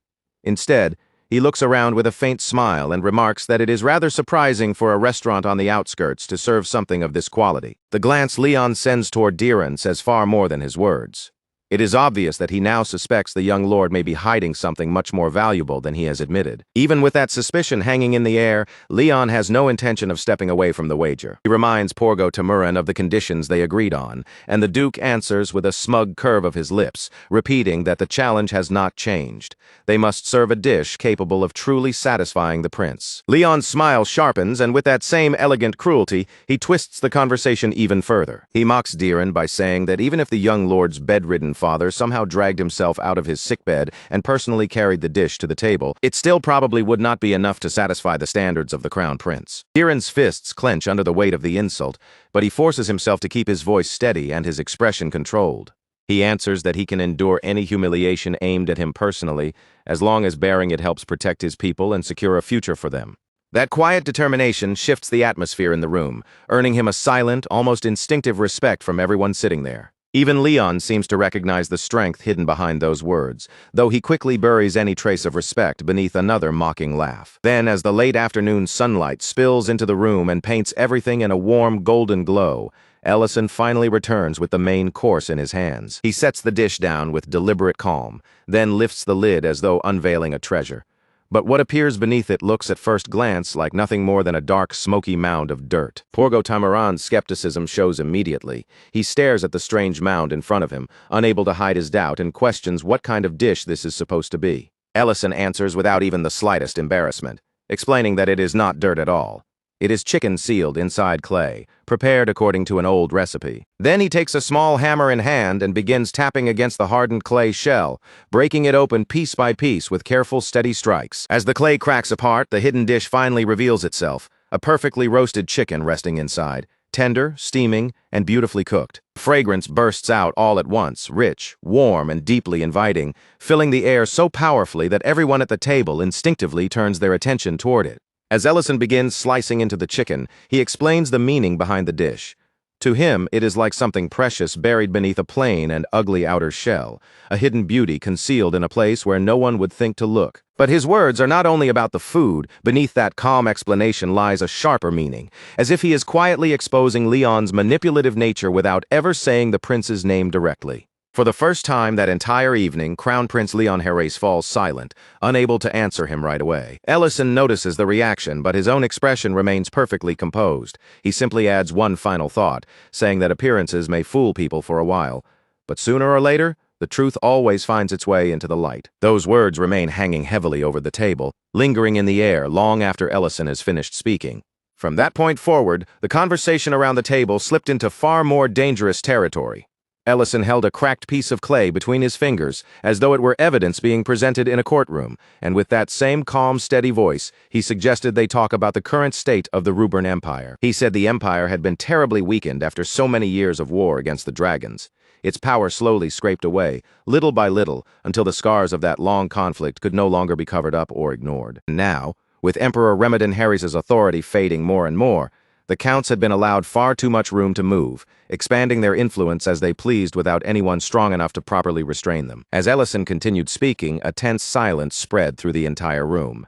Instead, he looks around with a faint smile and remarks that it is rather surprising for a restaurant on the outskirts to serve something of this quality. The glance Leon sends toward Diren says far more than his words. It is obvious that he now suspects the young lord may be hiding something much more valuable than he has admitted. Even with that suspicion hanging in the air, Leon has no intention of stepping away from the wager. He reminds Porgo Tamuran of the conditions they agreed on, and the Duke answers with a smug curve of his lips, repeating that the challenge has not changed. They must serve a dish capable of truly satisfying the prince. Leon's smile sharpens, and with that same elegant cruelty, he twists the conversation even further. He mocks Diren by saying that even if the young lord's bedridden father somehow dragged himself out of his sickbed and personally carried the dish to the table, it still probably would not be enough to satisfy the standards of the crown prince. Diren's fists clench under the weight of the insult, but he forces himself to keep his voice steady and his expression controlled. He answers that he can endure any humiliation aimed at him personally, as long as bearing it helps protect his people and secure a future for them. That quiet determination shifts the atmosphere in the room, earning him a silent, almost instinctive respect from everyone sitting there. Even Leon seems to recognize the strength hidden behind those words, though he quickly buries any trace of respect beneath another mocking laugh. Then, as the late afternoon sunlight spills into the room and paints everything in a warm golden glow, Ellison finally returns with the main course in his hands. He sets the dish down with deliberate calm, then lifts the lid as though unveiling a treasure. But what appears beneath it looks at first glance like nothing more than a dark, smoky mound of dirt. Porgo Tamaran's skepticism shows immediately. He stares at the strange mound in front of him, unable to hide his doubt, and questions what kind of dish this is supposed to be. Ellison answers without even the slightest embarrassment, explaining that it is not dirt at all. It is chicken sealed inside clay, prepared according to an old recipe. Then he takes a small hammer in hand and begins tapping against the hardened clay shell, breaking it open piece by piece with careful, steady strikes. As the clay cracks apart, the hidden dish finally reveals itself, a perfectly roasted chicken resting inside, tender, steaming, and beautifully cooked. Fragrance bursts out all at once, rich, warm, and deeply inviting, filling the air so powerfully that everyone at the table instinctively turns their attention toward it. As Ellison begins slicing into the chicken, he explains the meaning behind the dish. To him, it is like something precious buried beneath a plain and ugly outer shell, a hidden beauty concealed in a place where no one would think to look. But his words are not only about the food. Beneath that calm explanation lies a sharper meaning, as if he is quietly exposing Leon's manipulative nature without ever saying the prince's name directly. For the first time that entire evening, Crown Prince Leon Herres falls silent, unable to answer him right away. Ellison notices the reaction, but his own expression remains perfectly composed. He simply adds one final thought, saying that appearances may fool people for a while, but sooner or later, the truth always finds its way into the light. Those words remain hanging heavily over the table, lingering in the air long after Ellison has finished speaking. From that point forward, the conversation around the table slipped into far more dangerous territory. Ellison held a cracked piece of clay between his fingers, as though it were evidence being presented in a courtroom, and with that same calm, steady voice, he suggested they talk about the current state of the Ruburn Empire. He said the empire had been terribly weakened after so many years of war against the dragons. Its power slowly scraped away, little by little, until the scars of that long conflict could no longer be covered up or ignored. And now, with Emperor Remedin Harry's authority fading more and more, the counts had been allowed far too much room to move, expanding their influence as they pleased without anyone strong enough to properly restrain them. As Ellison continued speaking, a tense silence spread through the entire room.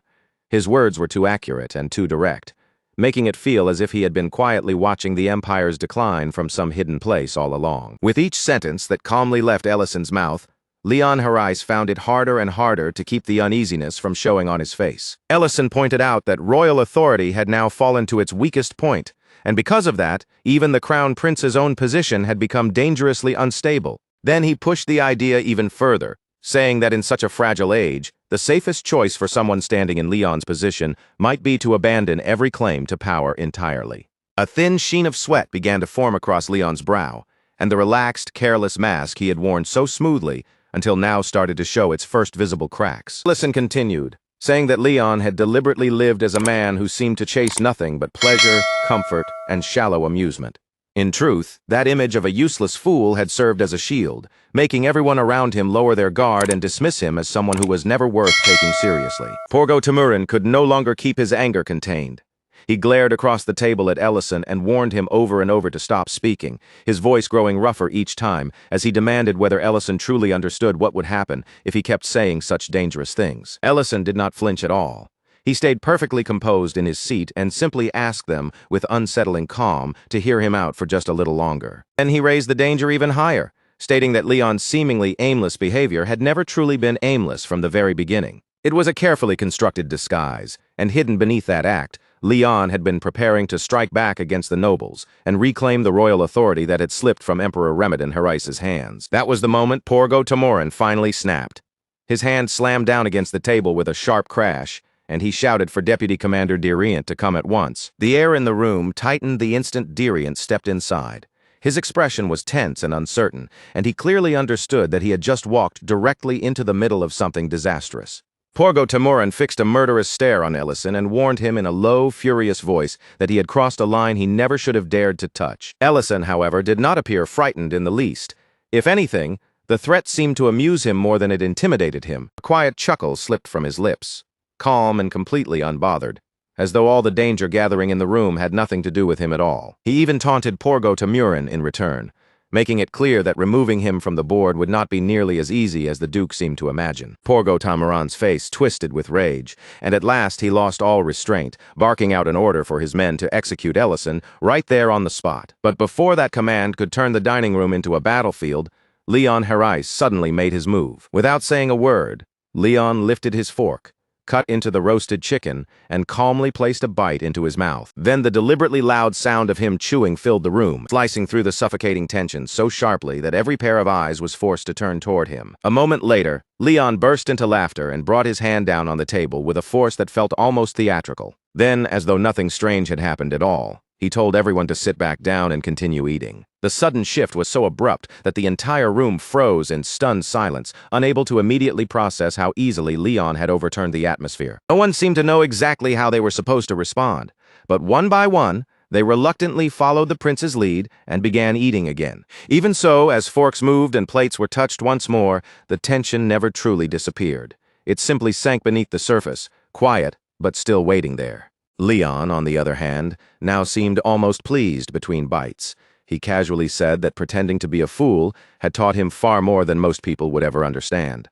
His words were too accurate and too direct, making it feel as if he had been quietly watching the empire's decline from some hidden place all along. With each sentence that calmly left Ellison's mouth, Leon Herres found it harder and harder to keep the uneasiness from showing on his face. Ellison pointed out that royal authority had now fallen to its weakest point, and because of that, even the crown prince's own position had become dangerously unstable. Then he pushed the idea even further, saying that in such a fragile age, the safest choice for someone standing in Leon's position might be to abandon every claim to power entirely. A thin sheen of sweat began to form across Leon's brow, and the relaxed, careless mask he had worn so smoothly until now started to show its first visible cracks. Ellison continued, saying that Leon had deliberately lived as a man who seemed to chase nothing but pleasure, comfort, and shallow amusement. In truth, that image of a useless fool had served as a shield, making everyone around him lower their guard and dismiss him as someone who was never worth taking seriously. Porgo Tamurin could no longer keep his anger contained. He glared across the table at Ellison and warned him over and over to stop speaking, his voice growing rougher each time as he demanded whether Ellison truly understood what would happen if he kept saying such dangerous things. Ellison did not flinch at all. He stayed perfectly composed in his seat and simply asked them, with unsettling calm, to hear him out for just a little longer. Then he raised the danger even higher, stating that Leon's seemingly aimless behavior had never truly been aimless from the very beginning. It was a carefully constructed disguise, and hidden beneath that act, Leon had been preparing to strike back against the nobles and reclaim the royal authority that had slipped from Emperor Remedin Herres' hands. That was the moment Porgo Tamurin finally snapped. His hand slammed down against the table with a sharp crash, and he shouted for Deputy Commander Diriant to come at once. The air in the room tightened the instant Diriant stepped inside. His expression was tense and uncertain, and he clearly understood that he had just walked directly into the middle of something disastrous. Porgo Tamurin fixed a murderous stare on Ellison and warned him in a low, furious voice that he had crossed a line he never should have dared to touch. Ellison, however, did not appear frightened in the least. If anything, the threat seemed to amuse him more than it intimidated him. A quiet chuckle slipped from his lips, calm and completely unbothered, as though all the danger gathering in the room had nothing to do with him at all. He even taunted Porgo Tamurin in return, making it clear that removing him from the board would not be nearly as easy as the Duke seemed to imagine. Porgo Tamaran's face twisted with rage, and at last he lost all restraint, barking out an order for his men to execute Ellison right there on the spot. But before that command could turn the dining room into a battlefield, Leon Herais suddenly made his move. Without saying a word, Leon lifted his fork, cut into the roasted chicken, and calmly placed a bite into his mouth. Then the deliberately loud sound of him chewing filled the room, slicing through the suffocating tension so sharply that every pair of eyes was forced to turn toward him. A moment later, Leon burst into laughter and brought his hand down on the table with a force that felt almost theatrical. Then, as though nothing strange had happened at all, he told everyone to sit back down and continue eating. The sudden shift was so abrupt that the entire room froze in stunned silence, unable to immediately process how easily Leon had overturned the atmosphere. No one seemed to know exactly how they were supposed to respond, but one by one, they reluctantly followed the prince's lead and began eating again. Even so, as forks moved and plates were touched once more, the tension never truly disappeared. It simply sank beneath the surface, quiet, but still waiting there. Leon, on the other hand, now seemed almost pleased between bites. He casually said that pretending to be a fool had taught him far more than most people would ever understand.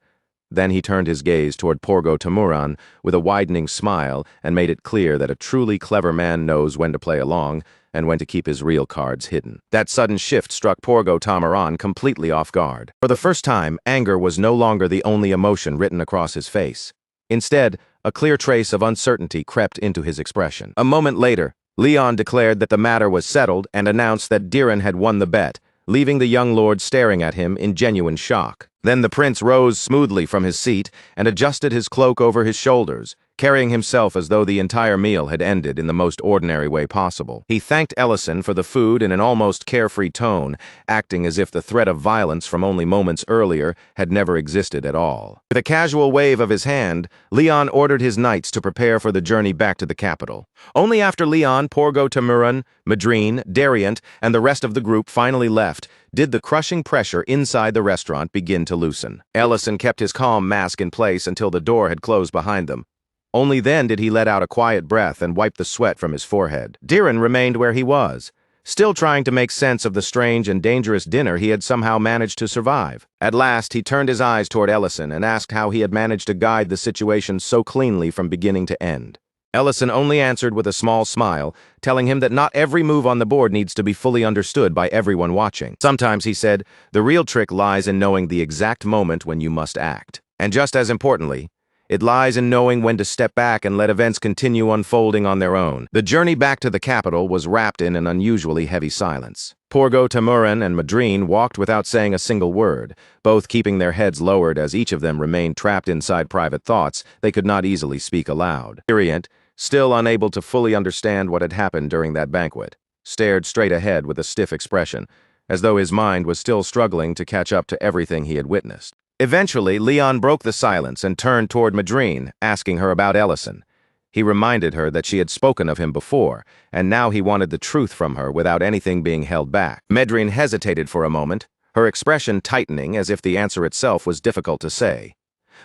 Then he turned his gaze toward Porgo Tamaran with a widening smile and made it clear that a truly clever man knows when to play along and when to keep his real cards hidden. That sudden shift struck Porgo Tamaran completely off guard. For the first time, anger was no longer the only emotion written across his face. Instead, a clear trace of uncertainty crept into his expression. A moment later, Leon declared that the matter was settled and announced that Diren had won the bet, leaving the young lord staring at him in genuine shock. Then the prince rose smoothly from his seat and adjusted his cloak over his shoulders, carrying himself as though the entire meal had ended in the most ordinary way possible. He thanked Ellison for the food in an almost carefree tone, acting as if the threat of violence from only moments earlier had never existed at all. With a casual wave of his hand, Leon ordered his knights to prepare for the journey back to the capital. Only after Leon, Porgo Tamaran, Madrine, Dariant, and the rest of the group finally left, did the crushing pressure inside the restaurant begin to loosen. Ellison kept his calm mask in place until the door had closed behind them. Only then did he let out a quiet breath and wipe the sweat from his forehead. Diren remained where he was, still trying to make sense of the strange and dangerous dinner he had somehow managed to survive. At last, he turned his eyes toward Ellison and asked how he had managed to guide the situation so cleanly from beginning to end. Ellison only answered with a small smile, telling him that not every move on the board needs to be fully understood by everyone watching. Sometimes, he said, the real trick lies in knowing the exact moment when you must act. And just as importantly, it lies in knowing when to step back and let events continue unfolding on their own. The journey back to the capital was wrapped in an unusually heavy silence. Porgo Tamaran and Madrine walked without saying a single word, both keeping their heads lowered as each of them remained trapped inside private thoughts they could not easily speak aloud. Dariant, still unable to fully understand what had happened during that banquet, stared straight ahead with a stiff expression, as though his mind was still struggling to catch up to everything he had witnessed. Eventually, Leon broke the silence and turned toward Madrine, asking her about Ellison. He reminded her that she had spoken of him before, and now he wanted the truth from her without anything being held back. Madrine hesitated for a moment, her expression tightening as if the answer itself was difficult to say.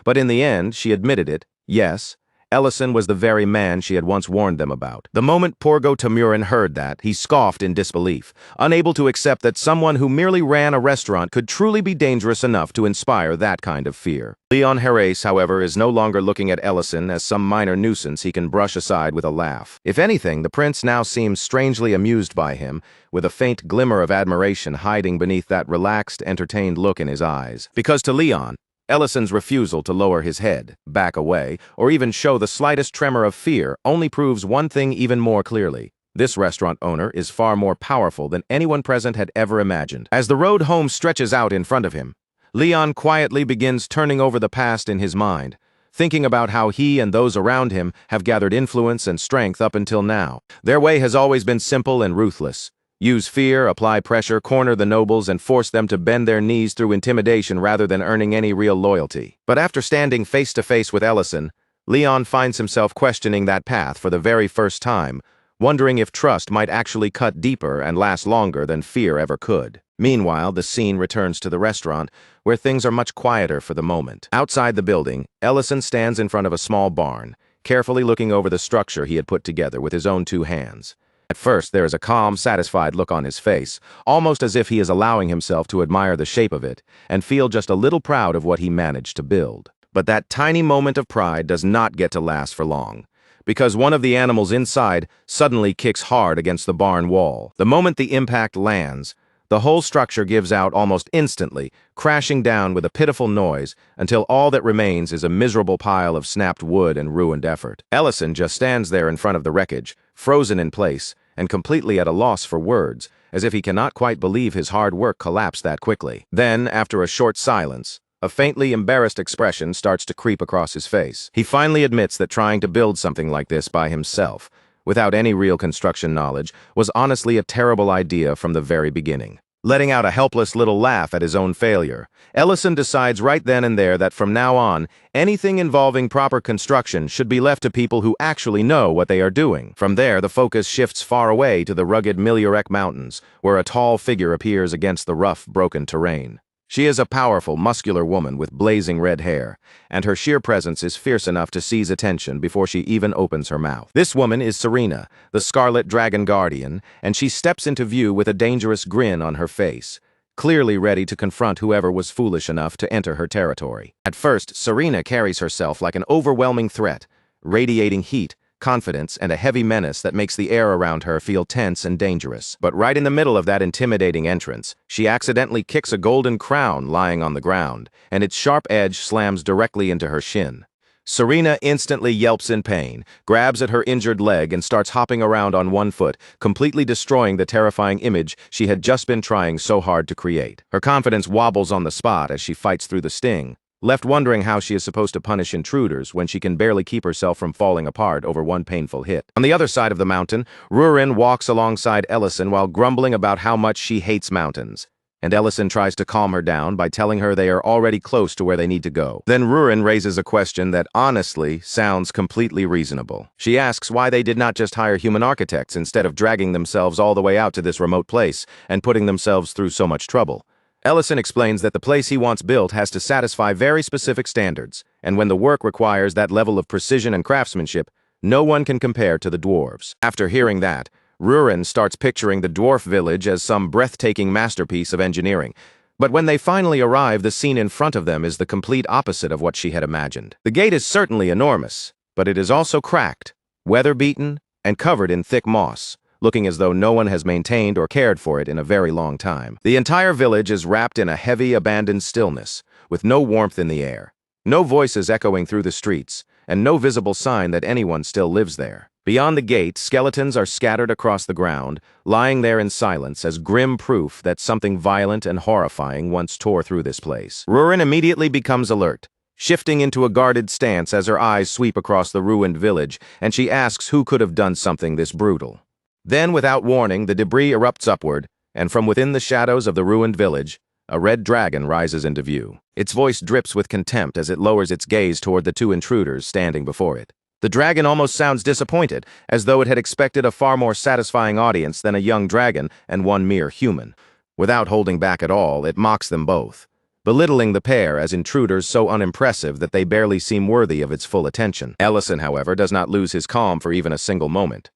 But in the end, she admitted it. Yes, Ellison was the very man she had once warned them about. The moment Porgo Tamaran heard that, he scoffed in disbelief, unable to accept that someone who merely ran a restaurant could truly be dangerous enough to inspire that kind of fear. Leon Herais, however, is no longer looking at Ellison as some minor nuisance he can brush aside with a laugh. If anything, the prince now seems strangely amused by him, with a faint glimmer of admiration hiding beneath that relaxed, entertained look in his eyes. Because to Leon, Ellison's refusal to lower his head, back away, or even show the slightest tremor of fear only proves one thing even more clearly. This restaurant owner is far more powerful than anyone present had ever imagined. As the road home stretches out in front of him, Leon quietly begins turning over the past in his mind, thinking about how he and those around him have gathered influence and strength up until now. Their way has always been simple and ruthless. Use fear, apply pressure, corner the nobles, and force them to bend their knees through intimidation rather than earning any real loyalty. But after standing face to face with Ellison, Leon finds himself questioning that path for the very first time, wondering if trust might actually cut deeper and last longer than fear ever could. Meanwhile, the scene returns to the restaurant, where things are much quieter for the moment. Outside the building, Ellison stands in front of a small barn, carefully looking over the structure he had put together with his own two hands. At first, there is a calm, satisfied look on his face, almost as if he is allowing himself to admire the shape of it and feel just a little proud of what he managed to build. But that tiny moment of pride does not get to last for long, because one of the animals inside suddenly kicks hard against the barn wall. The moment the impact lands, the whole structure gives out almost instantly, crashing down with a pitiful noise until all that remains is a miserable pile of snapped wood and ruined effort. Ellison just stands there in front of the wreckage, frozen in place, and completely at a loss for words, as if he cannot quite believe his hard work collapsed that quickly. Then, after a short silence, a faintly embarrassed expression starts to creep across his face. He finally admits that trying to build something like this by himself, without any real construction knowledge, was honestly a terrible idea from the very beginning. Letting out a helpless little laugh at his own failure, Ellison decides right then and there that from now on, anything involving proper construction should be left to people who actually know what they are doing. From there, the focus shifts far away to the rugged Miliorek Mountains, where a tall figure appears against the rough, broken terrain. She is a powerful, muscular woman with blazing red hair, and her sheer presence is fierce enough to seize attention before she even opens her mouth. This woman is Serena, the Scarlet Dragon Guardian, and she steps into view with a dangerous grin on her face, clearly ready to confront whoever was foolish enough to enter her territory. At first, Serena carries herself like an overwhelming threat, radiating heat, confidence, and a heavy menace that makes the air around her feel tense and dangerous. But right in the middle of that intimidating entrance, she accidentally kicks a golden crown lying on the ground, and its sharp edge slams directly into her shin. Serena instantly yelps in pain, grabs at her injured leg, and starts hopping around on one foot, completely destroying the terrifying image she had just been trying so hard to create. Her confidence wobbles on the spot as she fights through the sting, left wondering how she is supposed to punish intruders when she can barely keep herself from falling apart over one painful hit. On the other side of the mountain, Rurin walks alongside Ellison while grumbling about how much she hates mountains, and Ellison tries to calm her down by telling her they are already close to where they need to go. Then Rurin raises a question that honestly sounds completely reasonable. She asks why they did not just hire human architects instead of dragging themselves all the way out to this remote place and putting themselves through so much trouble. Ellison explains that the place he wants built has to satisfy very specific standards, and when the work requires that level of precision and craftsmanship, no one can compare to the dwarves. After hearing that, Rurin starts picturing the dwarf village as some breathtaking masterpiece of engineering. But when they finally arrive, the scene in front of them is the complete opposite of what she had imagined. The gate is certainly enormous, but it is also cracked, weather-beaten, and covered in thick moss, looking as though no one has maintained or cared for it in a very long time. The entire village is wrapped in a heavy, abandoned stillness, with no warmth in the air, no voices echoing through the streets, and no visible sign that anyone still lives there. Beyond the gate, skeletons are scattered across the ground, lying there in silence as grim proof that something violent and horrifying once tore through this place. Rurin immediately becomes alert, shifting into a guarded stance as her eyes sweep across the ruined village, and she asks who could have done something this brutal. Then, without warning, the debris erupts upward, and from within the shadows of the ruined village, a red dragon rises into view. Its voice drips with contempt as it lowers its gaze toward the two intruders standing before it. The dragon almost sounds disappointed, as though it had expected a far more satisfying audience than a young dragon and one mere human. Without holding back at all, it mocks them both, belittling the pair as intruders so unimpressive that they barely seem worthy of its full attention. Ellison, however, does not lose his calm for even a single moment.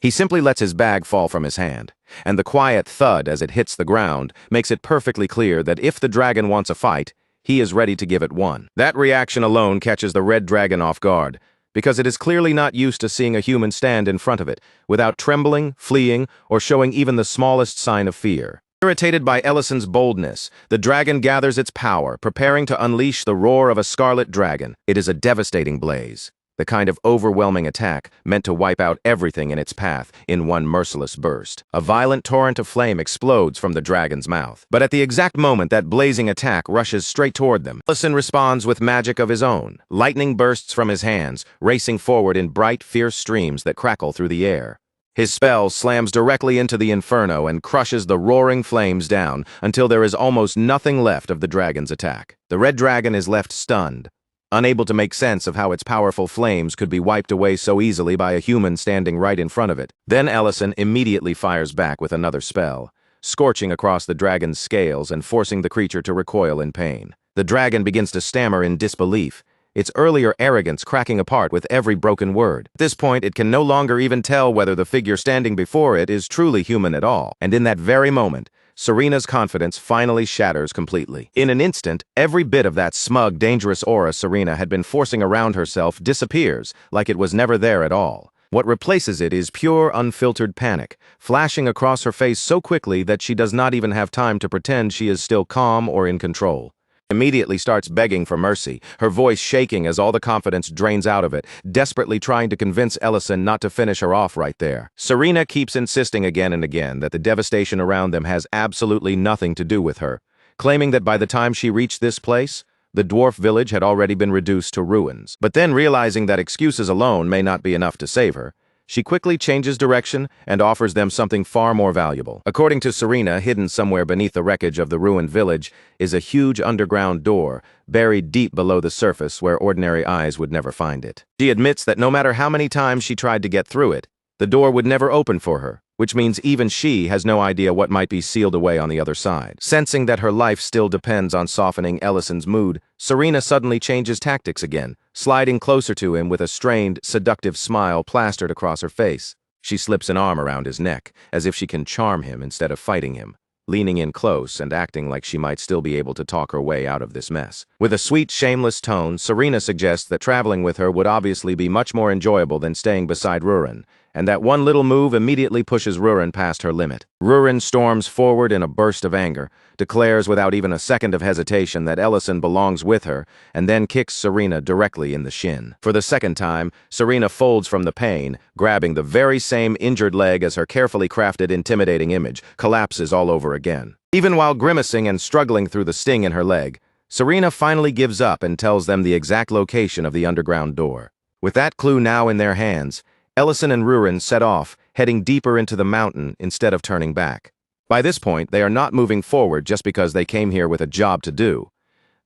He simply lets his bag fall from his hand, and the quiet thud as it hits the ground makes it perfectly clear that if the dragon wants a fight, he is ready to give it one. That reaction alone catches the red dragon off guard, because it is clearly not used to seeing a human stand in front of it, without trembling, fleeing, or showing even the smallest sign of fear. Irritated by Ellison's boldness, the dragon gathers its power, preparing to unleash the roar of a scarlet dragon. It is a devastating blaze, the kind of overwhelming attack meant to wipe out everything in its path in one merciless burst. A violent torrent of flame explodes from the dragon's mouth. But at the exact moment that blazing attack rushes straight toward them, Ellison responds with magic of his own. Lightning bursts from his hands, racing forward in bright, fierce streams that crackle through the air. His spell slams directly into the inferno and crushes the roaring flames down until there is almost nothing left of the dragon's attack. The red dragon is left stunned, unable to make sense of how its powerful flames could be wiped away so easily by a human standing right in front of it. Then Ellison immediately fires back with another spell, scorching across the dragon's scales and forcing the creature to recoil in pain. The dragon begins to stammer in disbelief, its earlier arrogance cracking apart with every broken word. At this point, it can no longer even tell whether the figure standing before it is truly human at all. And in that very moment, Serena's confidence finally shatters completely. In an instant, every bit of that smug, dangerous aura Serena had been forcing around herself disappears, like it was never there at all. What replaces it is pure, unfiltered panic, flashing across her face so quickly that she does not even have time to pretend she is still calm or in control. Immediately starts begging for mercy, her voice shaking as all the confidence drains out of it, desperately trying to convince Ellison not to finish her off right there. Serena keeps insisting again and again that the devastation around them has absolutely nothing to do with her, claiming that by the time she reached this place, the dwarf village had already been reduced to ruins. But then, realizing that excuses alone may not be enough to save her, she quickly changes direction and offers them something far more valuable. According to Serena, hidden somewhere beneath the wreckage of the ruined village is a huge underground door, buried deep below the surface where ordinary eyes would never find it. She admits that no matter how many times she tried to get through it, the door would never open for her, which means even she has no idea what might be sealed away on the other side. Sensing that her life still depends on softening Ellison's mood, Serena suddenly changes tactics again, sliding closer to him with a strained, seductive smile plastered across her face. She slips an arm around his neck, as if she can charm him instead of fighting him, leaning in close and acting like she might still be able to talk her way out of this mess. With a sweet, shameless tone, Serena suggests that traveling with her would obviously be much more enjoyable than staying beside Rurin, and that one little move immediately pushes Rurin past her limit. Rurin storms forward in a burst of anger, declares without even a second of hesitation that Ellison belongs with her, and then kicks Serena directly in the shin. For the second time, Serena folds from the pain, grabbing the very same injured leg as her carefully crafted intimidating image, collapses all over again. Even while grimacing and struggling through the sting in her leg, Serena finally gives up and tells them the exact location of the underground door. With that clue now in their hands, Ellison and Rurin set off, heading deeper into the mountain instead of turning back. By this point, they are not moving forward just because they came here with a job to do.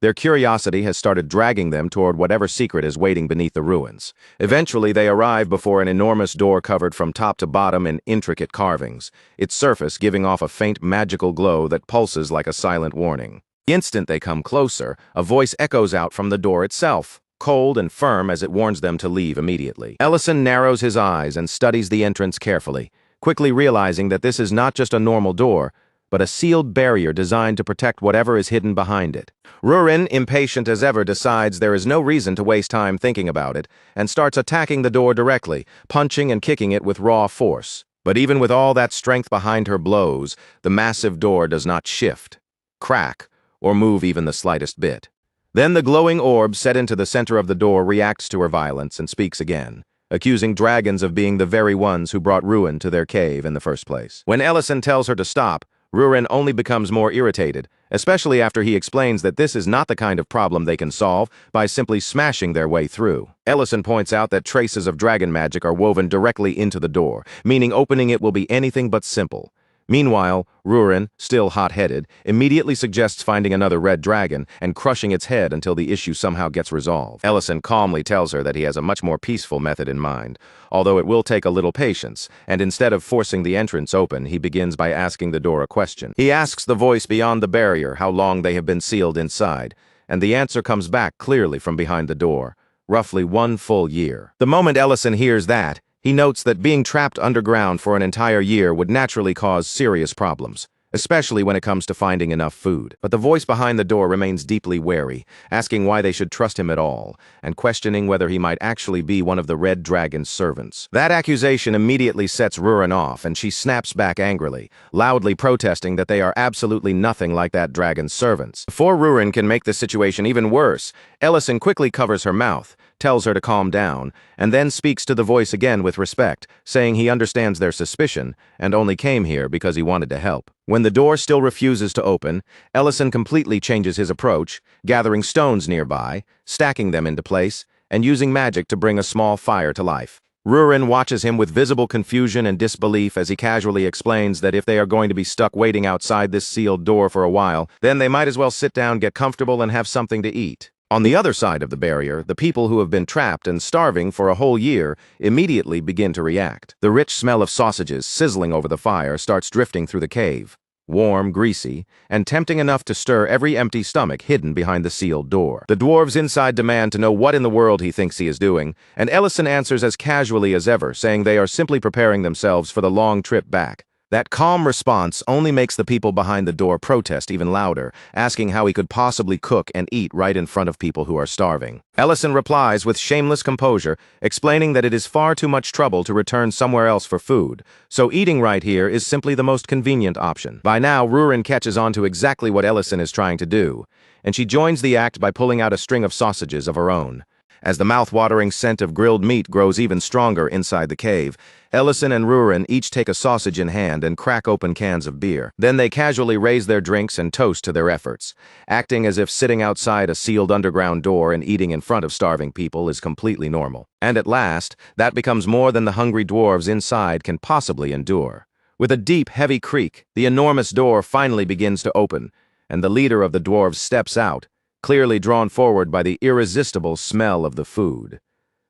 Their curiosity has started dragging them toward whatever secret is waiting beneath the ruins. Eventually, they arrive before an enormous door covered from top to bottom in intricate carvings, its surface giving off a faint magical glow that pulses like a silent warning. The instant they come closer, a voice echoes out from the door itself, cold and firm as it warns them to leave immediately. Ellison narrows his eyes and studies the entrance carefully, quickly realizing that this is not just a normal door, but a sealed barrier designed to protect whatever is hidden behind it. Rurin, impatient as ever, decides there is no reason to waste time thinking about it, and starts attacking the door directly, punching and kicking it with raw force. But even with all that strength behind her blows, the massive door does not shift, crack, or move even the slightest bit. Then the glowing orb set into the center of the door reacts to her violence and speaks again, accusing dragons of being the very ones who brought ruin to their cave in the first place. When Ellison tells her to stop, Rurin only becomes more irritated, especially after he explains that this is not the kind of problem they can solve by simply smashing their way through. Ellison points out that traces of dragon magic are woven directly into the door, meaning opening it will be anything but simple. Meanwhile, Rurin, still hot-headed, immediately suggests finding another red dragon and crushing its head until the issue somehow gets resolved. Ellison calmly tells her that he has a much more peaceful method in mind, although it will take a little patience, and instead of forcing the entrance open, he begins by asking the door a question. He asks the voice beyond the barrier how long they have been sealed inside, and the answer comes back clearly from behind the door, roughly 1 full year. The moment Ellison hears that, he notes that being trapped underground for an entire year would naturally cause serious problems, especially when it comes to finding enough food. But the voice behind the door remains deeply wary, asking why they should trust him at all, and questioning whether he might actually be one of the Red Dragon's servants. That accusation immediately sets Rurin off, and she snaps back angrily, loudly protesting that they are absolutely nothing like that dragon's servants. Before Rurin can make the situation even worse, Ellison quickly covers her mouth, tells her to calm down, and then speaks to the voice again with respect, saying he understands their suspicion and only came here because he wanted to help. When the door still refuses to open, Ellison completely changes his approach, gathering stones nearby, stacking them into place, and using magic to bring a small fire to life. Rurin watches him with visible confusion and disbelief as he casually explains that if they are going to be stuck waiting outside this sealed door for a while, then they might as well sit down, get comfortable, and have something to eat. On the other side of the barrier, the people who have been trapped and starving for a whole year immediately begin to react. The rich smell of sausages sizzling over the fire starts drifting through the cave, warm, greasy, and tempting enough to stir every empty stomach hidden behind the sealed door. The dwarves inside demand to know what in the world he thinks he is doing, and Ellison answers as casually as ever, saying they are simply preparing themselves for the long trip back. That calm response only makes the people behind the door protest even louder, asking how he could possibly cook and eat right in front of people who are starving. Ellison replies with shameless composure, explaining that it is far too much trouble to return somewhere else for food, so eating right here is simply the most convenient option. By now, Rurin catches on to exactly what Ellison is trying to do, and she joins the act by pulling out a string of sausages of her own. As the mouth-watering scent of grilled meat grows even stronger inside the cave, Ellison and Rurin each take a sausage in hand and crack open cans of beer. Then they casually raise their drinks and toast to their efforts, acting as if sitting outside a sealed underground door and eating in front of starving people is completely normal. And at last, that becomes more than the hungry dwarves inside can possibly endure. With a deep, heavy creak, the enormous door finally begins to open, and the leader of the dwarves steps out, clearly drawn forward by the irresistible smell of the food.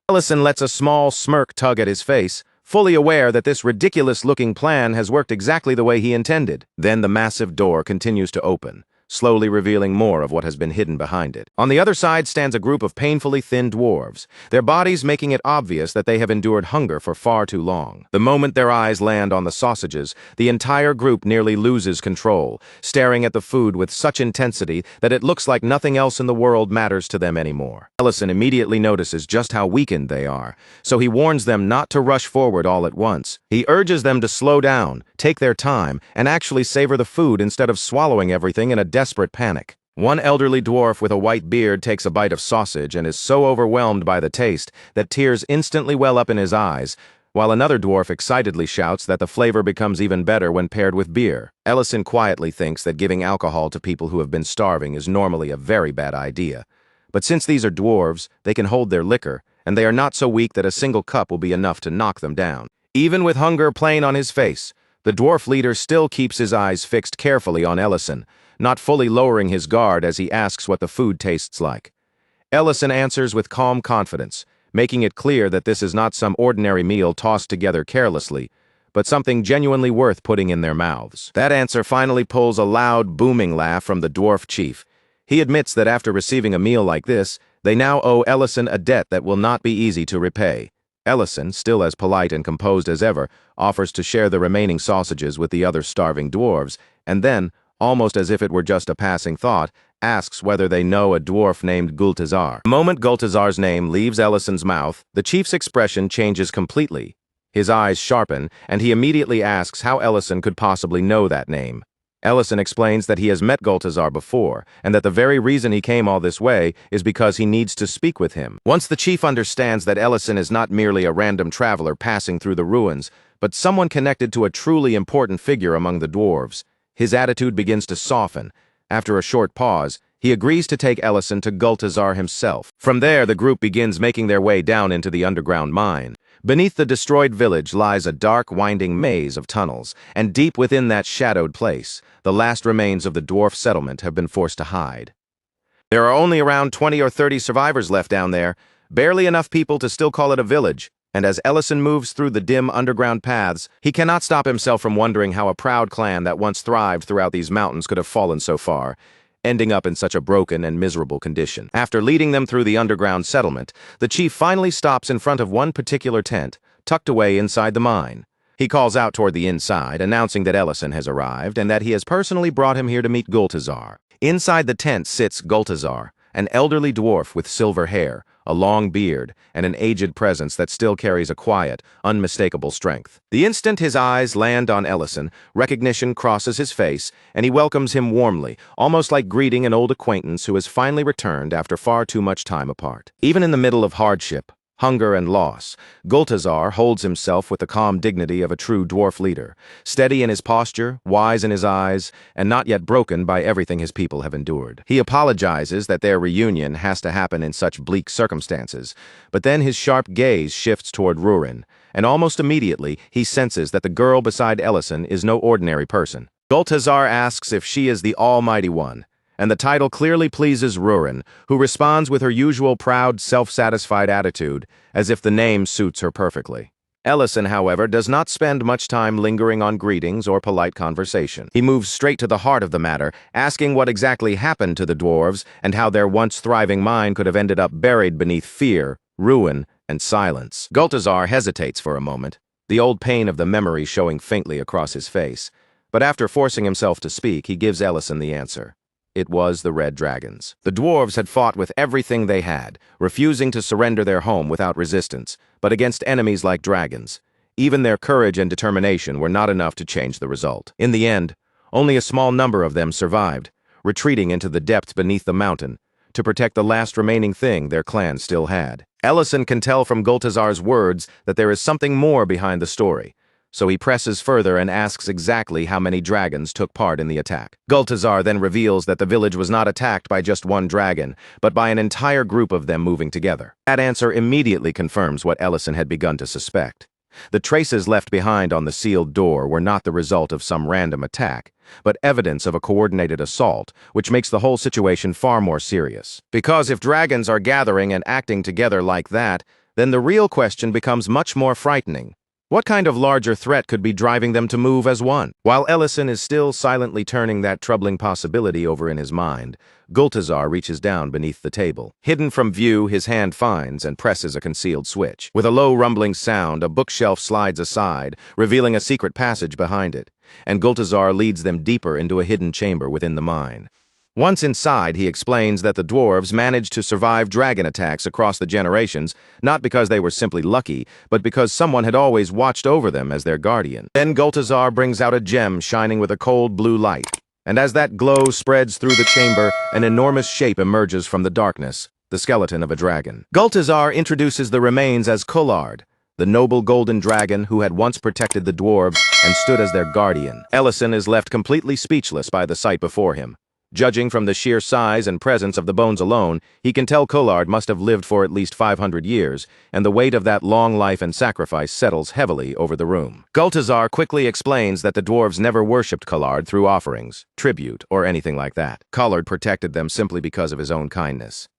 Ellison lets a small smirk tug at his face, fully aware that this ridiculous-looking plan has worked exactly the way he intended. Then the massive door continues to open, slowly revealing more of what has been hidden behind it. On the other side stands a group of painfully thin dwarves, their bodies making it obvious that they have endured hunger for far too long. The moment their eyes land on the sausages, the entire group nearly loses control, staring at the food with such intensity that it looks like nothing else in the world matters to them anymore. Ellison immediately notices just how weakened they are, so he warns them not to rush forward all at once. He urges them to slow down, take their time, and actually savor the food instead of swallowing everything in a desperate panic. One elderly dwarf with a white beard takes a bite of sausage and is so overwhelmed by the taste that tears instantly well up in his eyes, while another dwarf excitedly shouts that the flavor becomes even better when paired with beer. Ellison quietly thinks that giving alcohol to people who have been starving is normally a very bad idea. But since these are dwarves, they can hold their liquor, and they are not so weak that a single cup will be enough to knock them down. Even with hunger plain on his face, the dwarf leader still keeps his eyes fixed carefully on Ellison, not fully lowering his guard as he asks what the food tastes like. Ellison answers with calm confidence, making it clear that this is not some ordinary meal tossed together carelessly, but something genuinely worth putting in their mouths. That answer finally pulls a loud, booming laugh from the dwarf chief. He admits that after receiving a meal like this, they now owe Ellison a debt that will not be easy to repay. Ellison, still as polite and composed as ever, offers to share the remaining sausages with the other starving dwarves, and then, almost as if it were just a passing thought, asks whether they know a dwarf named Gultazar. The moment Gultazar's name leaves Ellison's mouth, the chief's expression changes completely. His eyes sharpen, and he immediately asks how Ellison could possibly know that name. Ellison explains that he has met Gultazar before, and that the very reason he came all this way is because he needs to speak with him. Once the chief understands that Ellison is not merely a random traveler passing through the ruins, but someone connected to a truly important figure among the dwarves, his attitude begins to soften. After a short pause, he agrees to take Ellison to Gultazar himself. From there, the group begins making their way down into the underground mine. Beneath the destroyed village lies a dark, winding maze of tunnels, and deep within that shadowed place, the last remains of the dwarf settlement have been forced to hide. There are only around 20 or 30 survivors left down there, barely enough people to still call it a village, and as Ellison moves through the dim underground paths, he cannot stop himself from wondering how a proud clan that once thrived throughout these mountains could have fallen so far, ending up in such a broken and miserable condition. After leading them through the underground settlement, the chief finally stops in front of one particular tent, tucked away inside the mine. He calls out toward the inside, announcing that Ellison has arrived and that he has personally brought him here to meet Gultazar. Inside the tent sits Gultazar, an elderly dwarf with silver hair, a long beard, and an aged presence that still carries a quiet, unmistakable strength. The instant his eyes land on Ellison, recognition crosses his face, and he welcomes him warmly, almost like greeting an old acquaintance who has finally returned after far too much time apart. Even in the middle of hardship, hunger, and loss, Gultazar holds himself with the calm dignity of a true dwarf leader, steady in his posture, wise in his eyes, and not yet broken by everything his people have endured. He apologizes that their reunion has to happen in such bleak circumstances, but then his sharp gaze shifts toward Rurin, and almost immediately he senses that the girl beside Ellison is no ordinary person. Gultazar asks if she is the Almighty One, and the title clearly pleases Rurin, who responds with her usual proud, self-satisfied attitude, as if the name suits her perfectly. Ellison, however, does not spend much time lingering on greetings or polite conversation. He moves straight to the heart of the matter, asking what exactly happened to the dwarves and how their once thriving mine could have ended up buried beneath fear, ruin, and silence. Gultazar hesitates for a moment, the old pain of the memory showing faintly across his face. But after forcing himself to speak, he gives Ellison the answer. It was the Red Dragons. The dwarves had fought with everything they had, refusing to surrender their home without resistance, but against enemies like dragons. Even their courage and determination were not enough to change the result. In the end, only a small number of them survived, retreating into the depths beneath the mountain to protect the last remaining thing their clan still had. Ellison can tell from Gultazar's words that there is something more behind the story, so he presses further and asks exactly how many dragons took part in the attack. Gultazar then reveals that the village was not attacked by just one dragon, but by an entire group of them moving together. That answer immediately confirms what Ellison had begun to suspect. The traces left behind on the sealed door were not the result of some random attack, but evidence of a coordinated assault, which makes the whole situation far more serious. Because if dragons are gathering and acting together like that, then the real question becomes much more frightening. What kind of larger threat could be driving them to move as one? While Ellison is still silently turning that troubling possibility over in his mind, Gultazar reaches down beneath the table. Hidden from view, his hand finds and presses a concealed switch. With a low rumbling sound, a bookshelf slides aside, revealing a secret passage behind it, and Gultazar leads them deeper into a hidden chamber within the mine. Once inside, he explains that the dwarves managed to survive dragon attacks across the generations, not because they were simply lucky, but because someone had always watched over them as their guardian. Then Gultazar brings out a gem shining with a cold blue light, and as that glow spreads through the chamber, an enormous shape emerges from the darkness, the skeleton of a dragon. Gultazar introduces the remains as Collard, the noble golden dragon who had once protected the dwarves and stood as their guardian. Ellison is left completely speechless by the sight before him. Judging from the sheer size and presence of the bones alone, he can tell Collard must have lived for at least 500 years, and the weight of that long life and sacrifice settles heavily over the room. Gultazar quickly explains that the dwarves never worshipped Collard through offerings, tribute, or anything like that. Collard protected them simply because of his own kindness.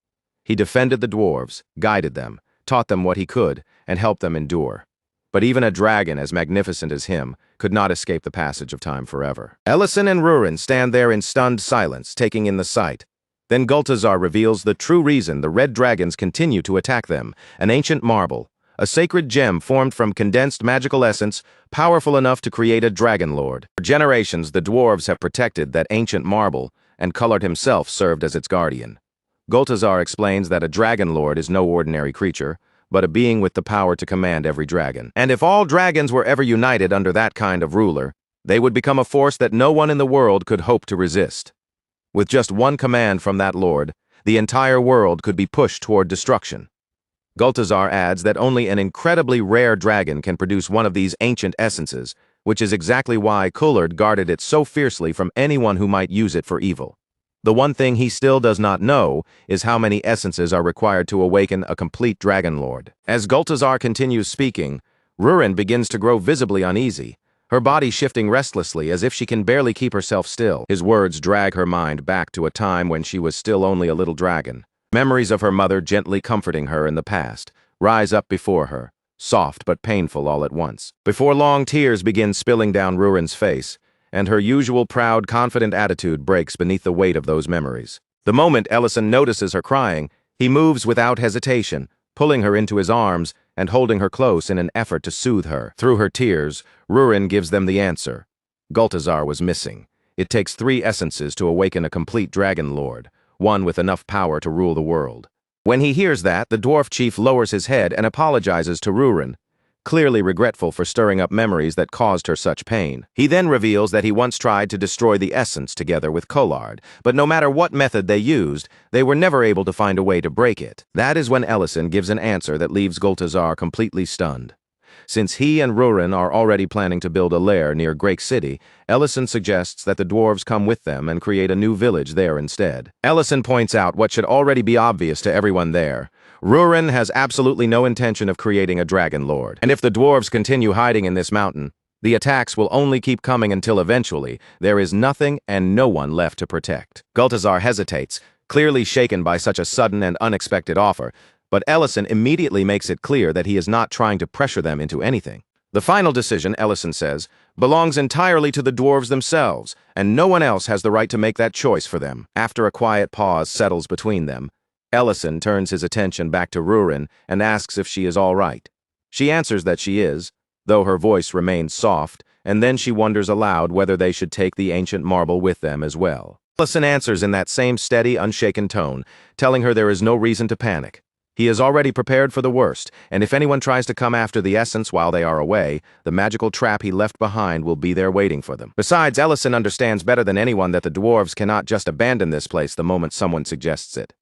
He defended the dwarves, guided them, taught them what he could, and helped them endure. But even a dragon as magnificent as him could not escape the passage of time forever. Ellison and Rurin stand there in stunned silence, taking in the sight. Then Gultazar reveals the true reason the red dragons continue to attack them: an ancient marble, a sacred gem formed from condensed magical essence, powerful enough to create a dragon lord. For generations, the dwarves have protected that ancient marble, and Collard himself served as its guardian. Gultazar explains that a dragon lord is no ordinary creature, but a being with the power to command every dragon. And if all dragons were ever united under that kind of ruler, they would become a force that no one in the world could hope to resist. With just one command from that lord, the entire world could be pushed toward destruction. Gultazar adds that only an incredibly rare dragon can produce one of these ancient essences, which is exactly why Collard guarded it so fiercely from anyone who might use it for evil. The one thing he still does not know is how many essences are required to awaken a complete dragon lord. As Gultazar continues speaking, Rurin begins to grow visibly uneasy, her body shifting restlessly as if she can barely keep herself still. His words drag her mind back to a time when she was still only a little dragon. Memories of her mother gently comforting her in the past rise up before her, soft but painful all at once. Before long, tears begin spilling down Rurin's face, and her usual proud, confident attitude breaks beneath the weight of those memories. The moment Ellison notices her crying, he moves without hesitation, pulling her into his arms and holding her close in an effort to soothe her. Through her tears, Rurin gives them the answer. Gultazar was missing. It takes 3 essences to awaken a complete dragon lord, one with enough power to rule the world. When he hears that, the dwarf chief lowers his head and apologizes to Rurin, clearly regretful for stirring up memories that caused her such pain. He then reveals that he once tried to destroy the essence together with Collard, but no matter what method they used, they were never able to find a way to break it. That is when Ellison gives an answer that leaves Gultazar completely stunned. Since he and Rurin are already planning to build a lair near Great City, Ellison suggests that the dwarves come with them and create a new village there instead. Ellison points out what should already be obvious to everyone there. Rurin has absolutely no intention of creating a dragon lord. And if the dwarves continue hiding in this mountain, the attacks will only keep coming until eventually there is nothing and no one left to protect. Gultazar hesitates, clearly shaken by such a sudden and unexpected offer, but Ellison immediately makes it clear that he is not trying to pressure them into anything. The final decision, Ellison says, belongs entirely to the dwarves themselves, and no one else has the right to make that choice for them. After a quiet pause settles between them, Ellison turns his attention back to Rurin and asks if she is all right. She answers that she is, though her voice remains soft, and then she wonders aloud whether they should take the ancient marble with them as well. Ellison answers in that same steady, unshaken tone, telling her there is no reason to panic. He is already prepared for the worst, and if anyone tries to come after the essence while they are away, the magical trap he left behind will be there waiting for them. Besides, Ellison understands better than anyone that the dwarves cannot just abandon this place the moment someone suggests it.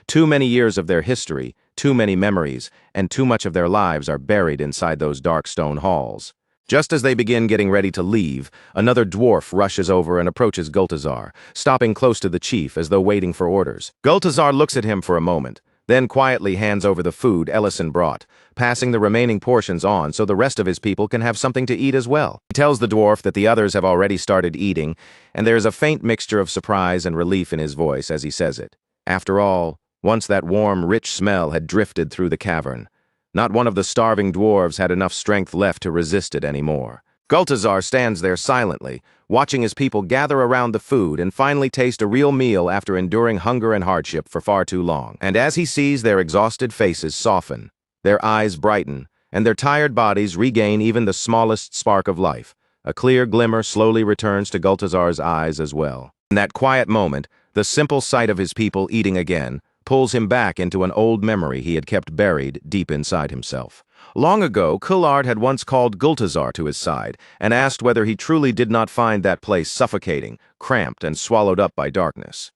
Too many years of their history, too many memories, and too much of their lives are buried inside those dark stone halls. Just as they begin getting ready to leave, another dwarf rushes over and approaches Gultazar, stopping close to the chief as though waiting for orders. Gultazar looks at him for a moment, then quietly hands over the food Ellison brought, passing the remaining portions on so the rest of his people can have something to eat as well. He tells the dwarf that the others have already started eating, and there is a faint mixture of surprise and relief in his voice as he says it. After all, once that warm, rich smell had drifted through the cavern, not one of the starving dwarves had enough strength left to resist it anymore. Gultazar stands there silently, watching his people gather around the food and finally taste a real meal after enduring hunger and hardship for far too long. And as he sees their exhausted faces soften, their eyes brighten, and their tired bodies regain even the smallest spark of life, a clear glimmer slowly returns to Gultazar's eyes as well. In that quiet moment, the simple sight of his people eating again pulls him back into an old memory he had kept buried deep inside himself. Long ago, Kullard had once called Gultazar to his side and asked whether he truly did not find that place suffocating, cramped, and swallowed up by darkness.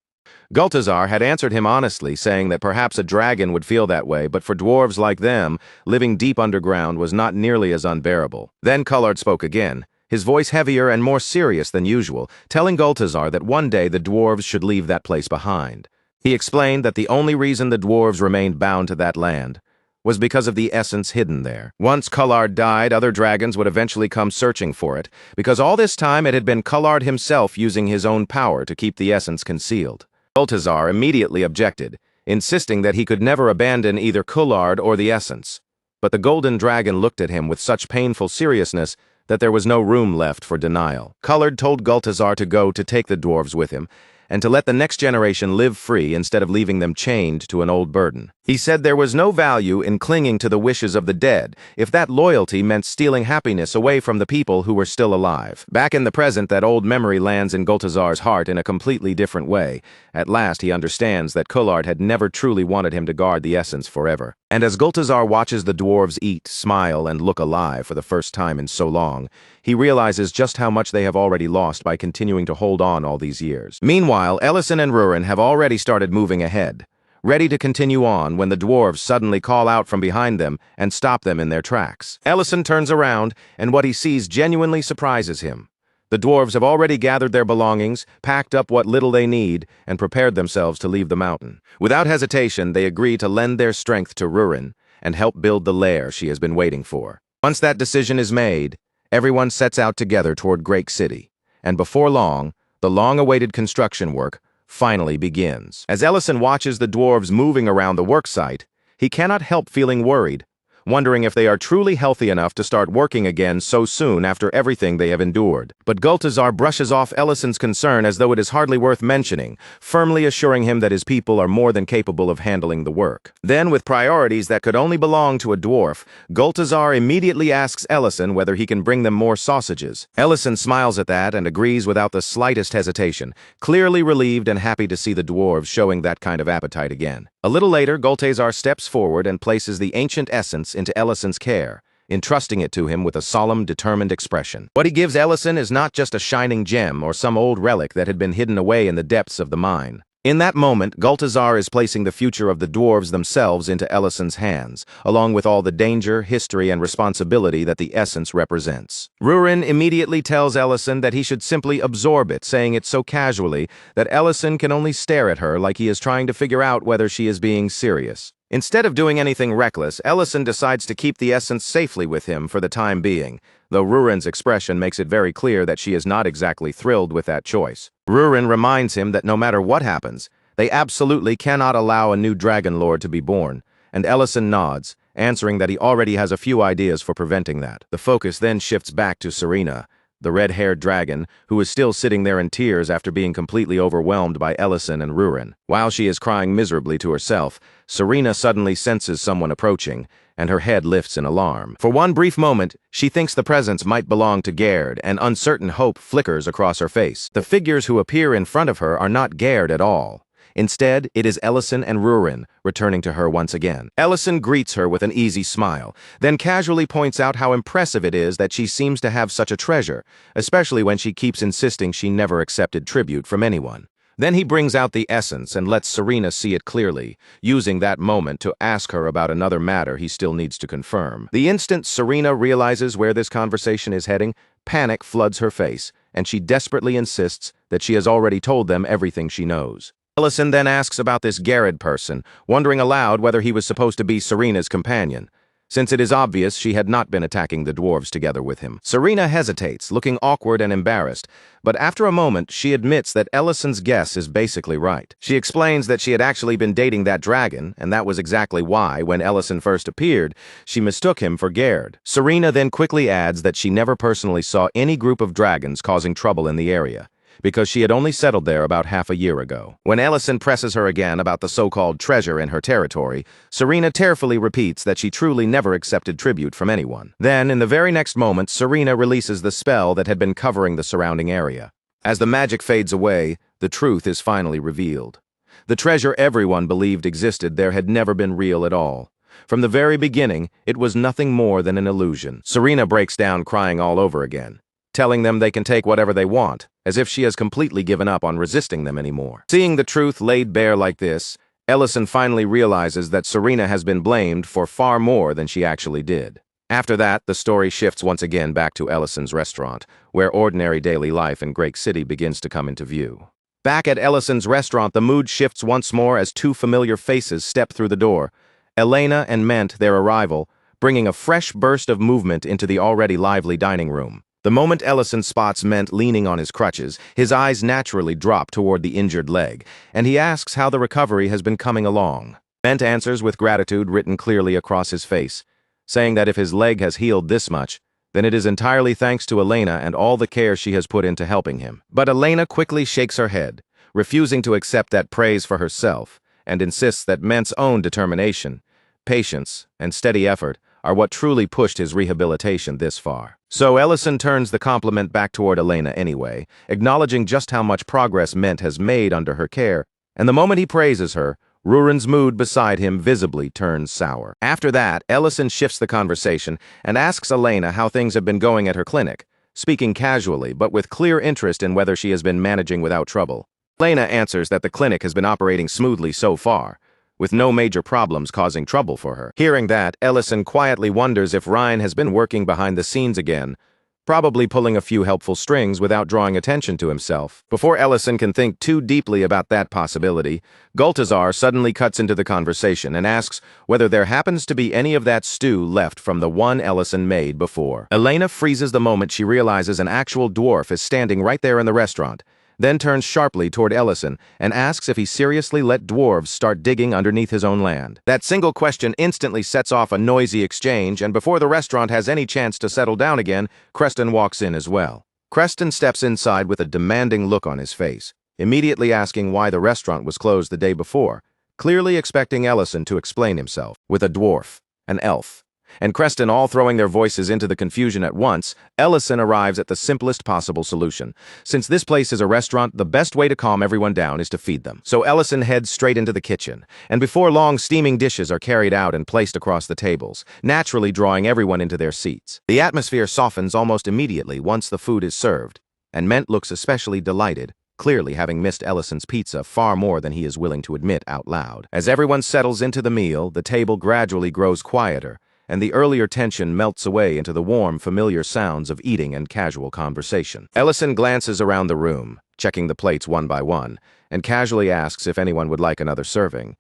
Gultazar had answered him honestly, saying that perhaps a dragon would feel that way, but for dwarves like them, living deep underground was not nearly as unbearable. Then Kullard spoke again, his voice heavier and more serious than usual, telling Gultazar that one day the dwarves should leave that place behind. He explained that the only reason the dwarves remained bound to that land was because of the essence hidden there. Once Kullard died, other dragons would eventually come searching for it, because all this time it had been Kullard himself using his own power to keep the essence concealed. Gultazar immediately objected, insisting that he could never abandon either Kullard or the essence. But the golden dragon looked at him with such painful seriousness that there was no room left for denial. Kullard told Gultazar to go to take the dwarves with him, and to let the next generation live free instead of leaving them chained to an old burden. He said there was no value in clinging to the wishes of the dead if that loyalty meant stealing happiness away from the people who were still alive. Back in the present, that old memory lands in Gultazar's heart in a completely different way. At last he understands that Kullard had never truly wanted him to guard the essence forever. And as Gultazar watches the dwarves eat, smile, and look alive for the first time in so long, he realizes just how much they have already lost by continuing to hold on all these years. Meanwhile, Ellison and Rurin have already started moving ahead, ready to continue on when the dwarves suddenly call out from behind them and stop them in their tracks. Ellison turns around, and what he sees genuinely surprises him. The dwarves have already gathered their belongings, packed up what little they need, and prepared themselves to leave the mountain. Without hesitation, they agree to lend their strength to Rurin and help build the lair she has been waiting for. Once that decision is made, everyone sets out together toward Great City, and before long, the long-awaited construction work finally begins. As Ellison watches the dwarves moving around the worksite, he cannot help feeling worried, wondering if they are truly healthy enough to start working again so soon after everything they have endured. But Gultazar brushes off Ellison's concern as though it is hardly worth mentioning, firmly assuring him that his people are more than capable of handling the work. Then, with priorities that could only belong to a dwarf, Gultazar immediately asks Ellison whether he can bring them more sausages. Ellison smiles at that and agrees without the slightest hesitation, clearly relieved and happy to see the dwarves showing that kind of appetite again. A little later, Gultazar steps forward and places the ancient essence into Ellison's care, entrusting it to him with a solemn, determined expression. What he gives Ellison is not just a shining gem or some old relic that had been hidden away in the depths of the mine. In that moment, Gultazar is placing the future of the dwarves themselves into Ellison's hands, along with all the danger, history, and responsibility that the essence represents. Rurin immediately tells Ellison that he should simply absorb it, saying it so casually that Ellison can only stare at her like he is trying to figure out whether she is being serious. Instead of doing anything reckless, Ellison decides to keep the essence safely with him for the time being, though Rurin's expression makes it very clear that she is not exactly thrilled with that choice. Rurin reminds him that no matter what happens, they absolutely cannot allow a new Dragon Lord to be born, and Ellison nods, answering that he already has a few ideas for preventing that. The focus then shifts back to Serena, the red-haired dragon, who is still sitting there in tears after being completely overwhelmed by Ellison and Rurin. While she is crying miserably to herself, Serena suddenly senses someone approaching, and her head lifts in alarm. For one brief moment, she thinks the presence might belong to Gerd, and uncertain hope flickers across her face. The figures who appear in front of her are not Gerd at all. Instead, it is Ellison and Rurin, returning to her once again. Ellison greets her with an easy smile, then casually points out how impressive it is that she seems to have such a treasure, especially when she keeps insisting she never accepted tribute from anyone. Then he brings out the essence and lets Serena see it clearly, using that moment to ask her about another matter he still needs to confirm. The instant Serena realizes where this conversation is heading, panic floods her face, and she desperately insists that she has already told them everything she knows. Ellison then asks about this Gerd person, wondering aloud whether he was supposed to be Serena's companion, since it is obvious she had not been attacking the dwarves together with him. Serena hesitates, looking awkward and embarrassed, but after a moment she admits that Ellison's guess is basically right. She explains that she had actually been dating that dragon, and that was exactly why, when Ellison first appeared, she mistook him for Gerd. Serena then quickly adds that she never personally saw any group of dragons causing trouble in the area, because she had only settled there about half a year ago. When Ellison presses her again about the so-called treasure in her territory, Serena tearfully repeats that she truly never accepted tribute from anyone. Then, in the very next moment, Serena releases the spell that had been covering the surrounding area. As the magic fades away, the truth is finally revealed. The treasure everyone believed existed there had never been real at all. From the very beginning, it was nothing more than an illusion. Serena breaks down crying all over again, telling them they can take whatever they want, as if she has completely given up on resisting them anymore. Seeing the truth laid bare like this, Ellison finally realizes that Serena has been blamed for far more than she actually did. After that, the story shifts once again back to Ellison's restaurant, where ordinary daily life in Great City begins to come into view. Back at Ellison's restaurant, the mood shifts once more as two familiar faces step through the door. Elena and Ment, their arrival, bringing a fresh burst of movement into the already lively dining room. The moment Ellison spots Ment leaning on his crutches, his eyes naturally drop toward the injured leg, and he asks how the recovery has been coming along. Ment answers with gratitude written clearly across his face, saying that if his leg has healed this much, then it is entirely thanks to Elena and all the care she has put into helping him. But Elena quickly shakes her head, refusing to accept that praise for herself, and insists that Ment's own determination, patience, and steady effort are what truly pushed his rehabilitation this far. So Ellison turns the compliment back toward Elena anyway, acknowledging just how much progress Ment has made under her care, and the moment he praises her, Rurin's mood beside him visibly turns sour. After that, Ellison shifts the conversation and asks Elena how things have been going at her clinic, speaking casually but with clear interest in whether she has been managing without trouble. Elena answers that the clinic has been operating smoothly so far, with no major problems causing trouble for her. Hearing that, Ellison quietly wonders if Ryan has been working behind the scenes again, probably pulling a few helpful strings without drawing attention to himself. Before Ellison can think too deeply about that possibility, Gultazar suddenly cuts into the conversation and asks whether there happens to be any of that stew left from the one Ellison made before. Elena freezes the moment she realizes an actual dwarf is standing right there in the restaurant, then turns sharply toward Ellison and asks if he seriously let dwarves start digging underneath his own land. That single question instantly sets off a noisy exchange, and before the restaurant has any chance to settle down again, Creston walks in as well. Creston steps inside with a demanding look on his face, immediately asking why the restaurant was closed the day before, clearly expecting Ellison to explain himself. With a dwarf, an elf, and Creston all throwing their voices into the confusion at once, Ellison arrives at the simplest possible solution. Since this place is a restaurant, the best way to calm everyone down is to feed them. So Ellison heads straight into the kitchen, and before long, steaming dishes are carried out and placed across the tables, naturally drawing everyone into their seats. The atmosphere softens almost immediately once the food is served, and Ment looks especially delighted, clearly having missed Ellison's pizza far more than he is willing to admit out loud. As everyone settles into the meal, the table gradually grows quieter, and the earlier tension melts away into the warm, familiar sounds of eating and casual conversation. Ellison glances around the room, checking the plates one by one, and casually asks if anyone would like another serving.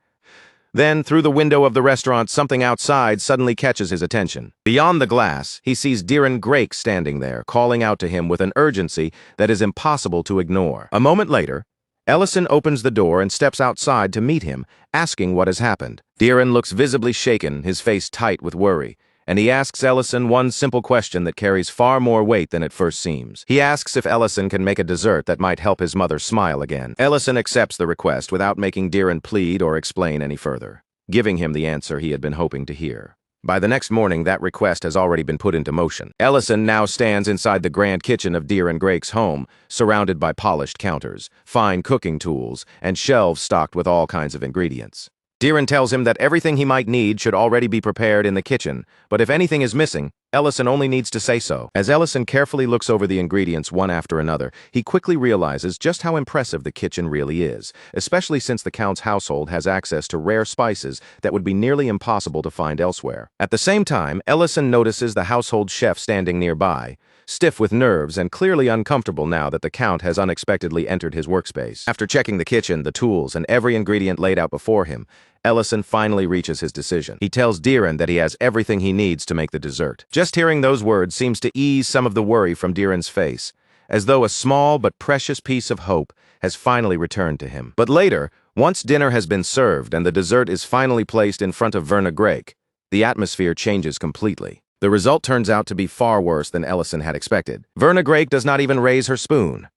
Then, through the window of the restaurant, something outside suddenly catches his attention. Beyond the glass, he sees Diren Grake standing there, calling out to him with an urgency that is impossible to ignore. A moment later, Ellison opens the door and steps outside to meet him, asking what has happened. Diren looks visibly shaken, his face tight with worry, and he asks Ellison one simple question that carries far more weight than it first seems. He asks if Ellison can make a dessert that might help his mother smile again. Ellison accepts the request without making Diren plead or explain any further, giving him the answer he had been hoping to hear. By the next morning, that request has already been put into motion. Ellison now stands inside the grand kitchen of Diren Grake's home, surrounded by polished counters, fine cooking tools, and shelves stocked with all kinds of ingredients. Diren tells him that everything he might need should already be prepared in the kitchen, but if anything is missing, Ellison only needs to say so. As Ellison carefully looks over the ingredients one after another, he quickly realizes just how impressive the kitchen really is, especially since the Count's household has access to rare spices that would be nearly impossible to find elsewhere. At the same time, Ellison notices the household chef standing nearby, stiff with nerves and clearly uncomfortable now that the Count has unexpectedly entered his workspace. After checking the kitchen, the tools, and every ingredient laid out before him, Ellison finally reaches his decision. He tells Diren that he has everything he needs to make the dessert. Just hearing those words seems to ease some of the worry from Diren's face, as though a small but precious piece of hope has finally returned to him. But later, once dinner has been served and the dessert is finally placed in front of Verna Grake, the atmosphere changes completely. The result turns out to be far worse than Ellison had expected. Verna Grake does not even raise her spoon.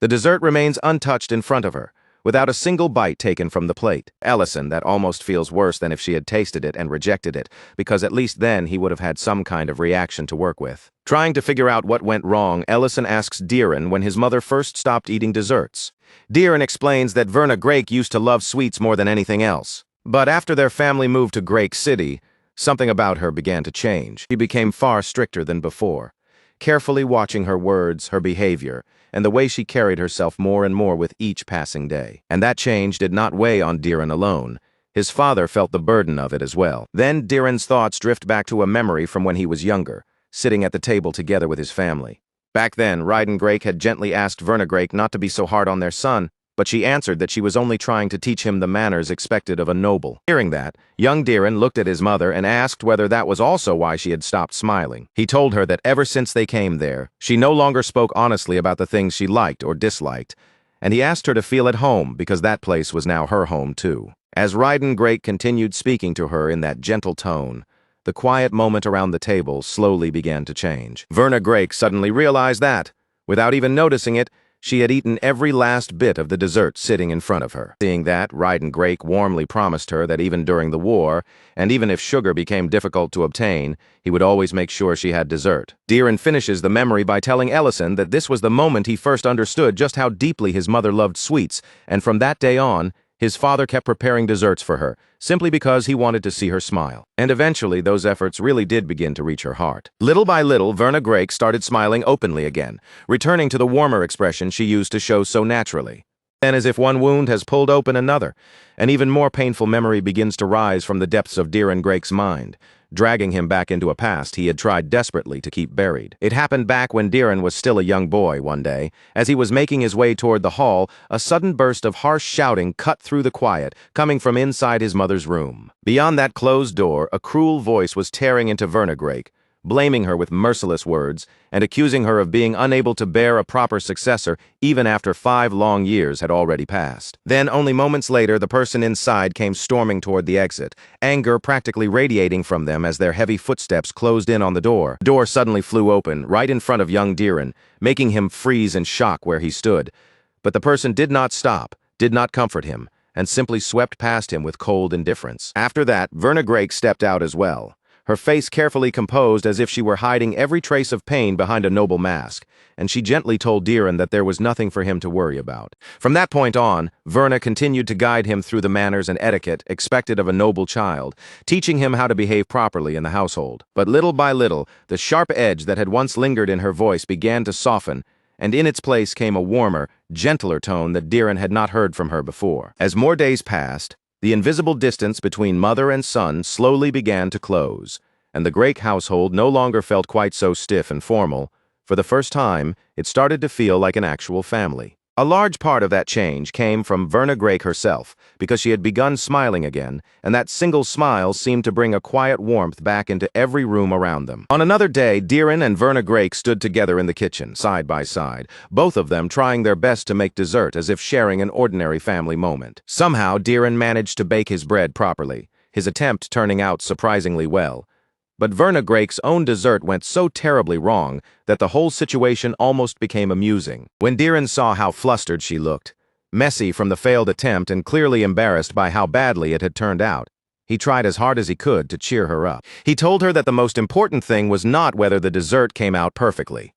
The dessert remains untouched in front of her, without a single bite taken from the plate. Ellison, that almost feels worse than if she had tasted it and rejected it, because at least then he would have had some kind of reaction to work with. Trying to figure out what went wrong, Ellison asks Diren when his mother first stopped eating desserts. Diren explains that Verna Grake used to love sweets more than anything else. But after their family moved to Grake City, something about her began to change. She became far stricter than before, carefully watching her words, her behavior, and the way she carried herself more and more with each passing day. And that change did not weigh on Diren alone. His father felt the burden of it as well. Then Diren's thoughts drift back to a memory from when he was younger, sitting at the table together with his family. Back then, Ryden Grake had gently asked Verna Grake not to be so hard on their son, but she answered that she was only trying to teach him the manners expected of a noble. Hearing that, young Diren looked at his mother and asked whether that was also why she had stopped smiling. He told her that ever since they came there, she no longer spoke honestly about the things she liked or disliked, and he asked her to feel at home because that place was now her home too. As Ryden Grake continued speaking to her in that gentle tone, the quiet moment around the table slowly began to change. Verna Grake suddenly realized that, without even noticing it, she had eaten every last bit of the dessert sitting in front of her. Seeing that, Ryden Grake warmly promised her that even during the war, and even if sugar became difficult to obtain, he would always make sure she had dessert. Diren finishes the memory by telling Ellison that this was the moment he first understood just how deeply his mother loved sweets, and from that day on, his father kept preparing desserts for her, simply because he wanted to see her smile. And eventually, those efforts really did begin to reach her heart. Little by little, Verna Grake started smiling openly again, returning to the warmer expression she used to show so naturally. Then, as if one wound has pulled open another, an even more painful memory begins to rise from the depths of Diren Grake's mind, dragging him back into a past he had tried desperately to keep buried. It happened back when Diren was still a young boy one day. As he was making his way toward the hall, a sudden burst of harsh shouting cut through the quiet, coming from inside his mother's room. Beyond that closed door, a cruel voice was tearing into Verna Grake, blaming her with merciless words and accusing her of being unable to bear a proper successor even after 5 long years had already passed. Then, only moments later, the person inside came storming toward the exit, anger practically radiating from them as their heavy footsteps closed in on the door. The door suddenly flew open, right in front of young Diren, making him freeze in shock where he stood. But the person did not stop, did not comfort him, and simply swept past him with cold indifference. After that, Verna Grake stepped out as well, her face carefully composed as if she were hiding every trace of pain behind a noble mask, and she gently told Diren that there was nothing for him to worry about. From that point on, Verna continued to guide him through the manners and etiquette expected of a noble child, teaching him how to behave properly in the household. But little by little, the sharp edge that had once lingered in her voice began to soften, and in its place came a warmer, gentler tone that Diren had not heard from her before. As more days passed, the invisible distance between mother and son slowly began to close, and the Grake household no longer felt quite so stiff and formal. For the first time, it started to feel like an actual family. A large part of that change came from Verna Grake herself, because she had begun smiling again, and that single smile seemed to bring a quiet warmth back into every room around them. On another day, Deeren and Verna Grake stood together in the kitchen, side by side, both of them trying their best to make dessert as if sharing an ordinary family moment. Somehow, Deeren managed to bake his bread properly, his attempt turning out surprisingly well. But Verna Grake's own dessert went so terribly wrong that the whole situation almost became amusing. When Deeren saw how flustered she looked, messy from the failed attempt and clearly embarrassed by how badly it had turned out, he tried as hard as he could to cheer her up. He told her that the most important thing was not whether the dessert came out perfectly.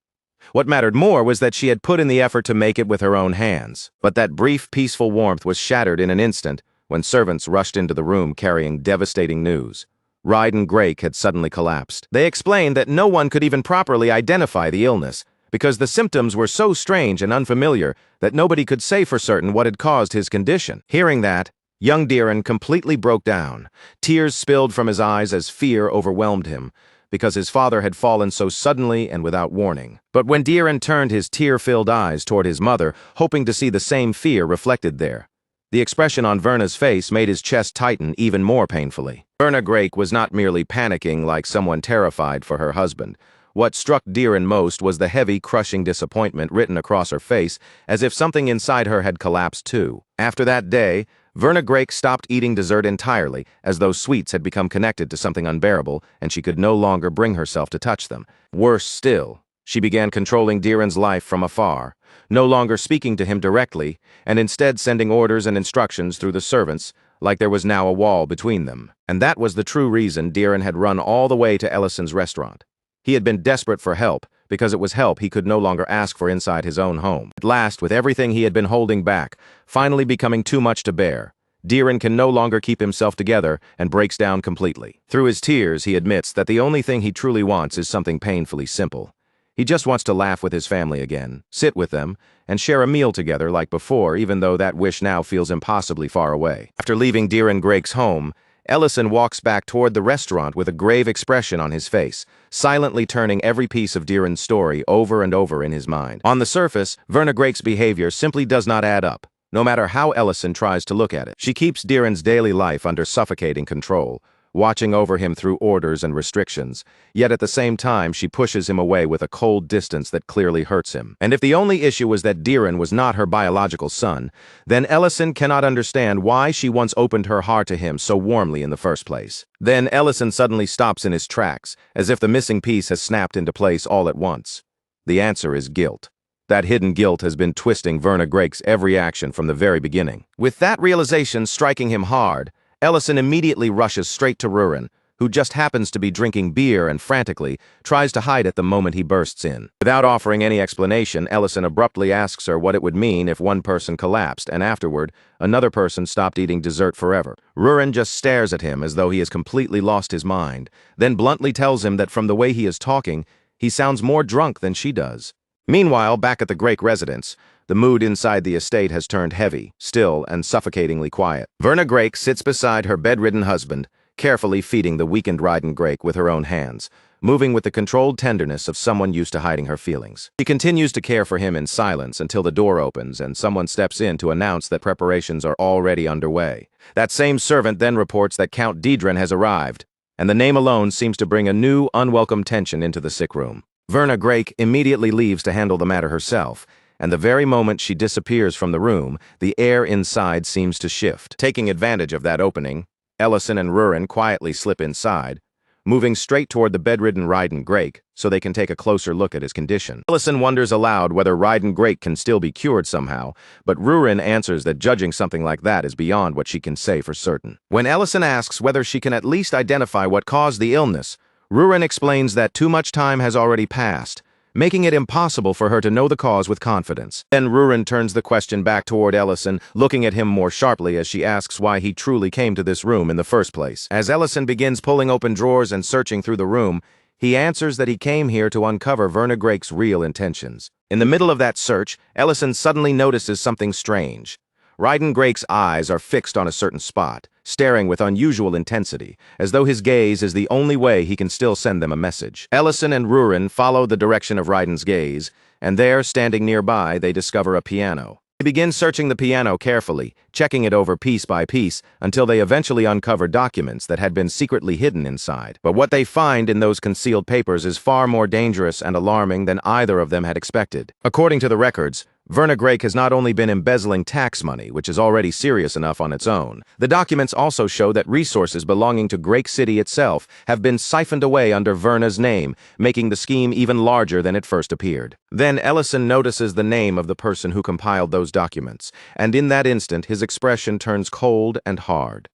What mattered more was that she had put in the effort to make it with her own hands. But that brief, peaceful warmth was shattered in an instant when servants rushed into the room carrying devastating news. Ryden Grake had suddenly collapsed. They explained that no one could even properly identify the illness, because the symptoms were so strange and unfamiliar that nobody could say for certain what had caused his condition. Hearing that, young Deeren completely broke down. Tears spilled from his eyes as fear overwhelmed him, because his father had fallen so suddenly and without warning. But when Deeren turned his tear-filled eyes toward his mother, hoping to see the same fear reflected there, the expression on Verna's face made his chest tighten even more painfully. Verna Grake was not merely panicking like someone terrified for her husband. What struck Deeren most was the heavy, crushing disappointment written across her face, as if something inside her had collapsed too. After that day, Verna Grake stopped eating dessert entirely, as though sweets had become connected to something unbearable, and she could no longer bring herself to touch them. Worse still, she began controlling Deeren's life from afar, no longer speaking to him directly, and instead sending orders and instructions through the servants, like there was now a wall between them. And that was the true reason Deeren had run all the way to Ellison's restaurant. He had been desperate for help, because it was help he could no longer ask for inside his own home. At last, with everything he had been holding back, finally becoming too much to bear, Deeren can no longer keep himself together and breaks down completely. Through his tears, he admits that the only thing he truly wants is something painfully simple. He just wants to laugh with his family again, sit with them, and share a meal together like before, even though that wish now feels impossibly far away. After leaving Deeren Grake's home, Ellison walks back toward the restaurant with a grave expression on his face, silently turning every piece of Deeren's story over and over in his mind. On the surface, Verna Grake's behavior simply does not add up, no matter how Ellison tries to look at it. She keeps Deeren's daily life under suffocating control, watching over him through orders and restrictions, yet at the same time she pushes him away with a cold distance that clearly hurts him. And if the only issue was that Deeren was not her biological son, then Ellison cannot understand why she once opened her heart to him so warmly in the first place. Then Ellison suddenly stops in his tracks, as if the missing piece has snapped into place all at once. The answer is guilt. That hidden guilt has been twisting Verna Grake's every action from the very beginning. With that realization striking him hard, Ellison immediately rushes straight to Ruren, who just happens to be drinking beer and frantically tries to hide it the moment he bursts in. Without offering any explanation, Ellison abruptly asks her what it would mean if one person collapsed and afterward, another person stopped eating dessert forever. Ruren just stares at him as though he has completely lost his mind, then bluntly tells him that from the way he is talking, he sounds more drunk than she does. Meanwhile, back at the Grake residence, the mood inside the estate has turned heavy, still, and suffocatingly quiet. Verna Grake sits beside her bedridden husband, carefully feeding the weakened Ryden Grake with her own hands, moving with the controlled tenderness of someone used to hiding her feelings. She continues to care for him in silence until the door opens and someone steps in to announce that preparations are already underway. That same servant then reports that Count Deedren has arrived, and the name alone seems to bring a new, unwelcome tension into the sick room. Verna Grake immediately leaves to handle the matter herself, and the very moment she disappears from the room, the air inside seems to shift. Taking advantage of that opening, Ellison and Ruren quietly slip inside, moving straight toward the bedridden Ryden Grake so they can take a closer look at his condition. Ellison wonders aloud whether Ryden Grake can still be cured somehow, but Ruren answers that judging something like that is beyond what she can say for certain. When Ellison asks whether she can at least identify what caused the illness, Ruren explains that too much time has already passed, making it impossible for her to know the cause with confidence. Then Ruren turns the question back toward Ellison, looking at him more sharply as she asks why he truly came to this room in the first place. As Ellison begins pulling open drawers and searching through the room, he answers that he came here to uncover Verna Grake's real intentions. In the middle of that search, Ellison suddenly notices something strange. Ryden Grake's eyes are fixed on a certain spot, staring with unusual intensity, as though his gaze is the only way he can still send them a message. Ellison and Ruren follow the direction of Ryden's gaze, and there, standing nearby, they discover a piano. They begin searching the piano carefully, checking it over piece by piece, until they eventually uncover documents that had been secretly hidden inside. But what they find in those concealed papers is far more dangerous and alarming than either of them had expected. According to the records, Verna Grake has not only been embezzling tax money, which is already serious enough on its own. The documents also show that resources belonging to Grake City itself have been siphoned away under Verna's name, making the scheme even larger than it first appeared. Then Ellison notices the name of the person who compiled those documents, and in that instant his expression turns cold and hard.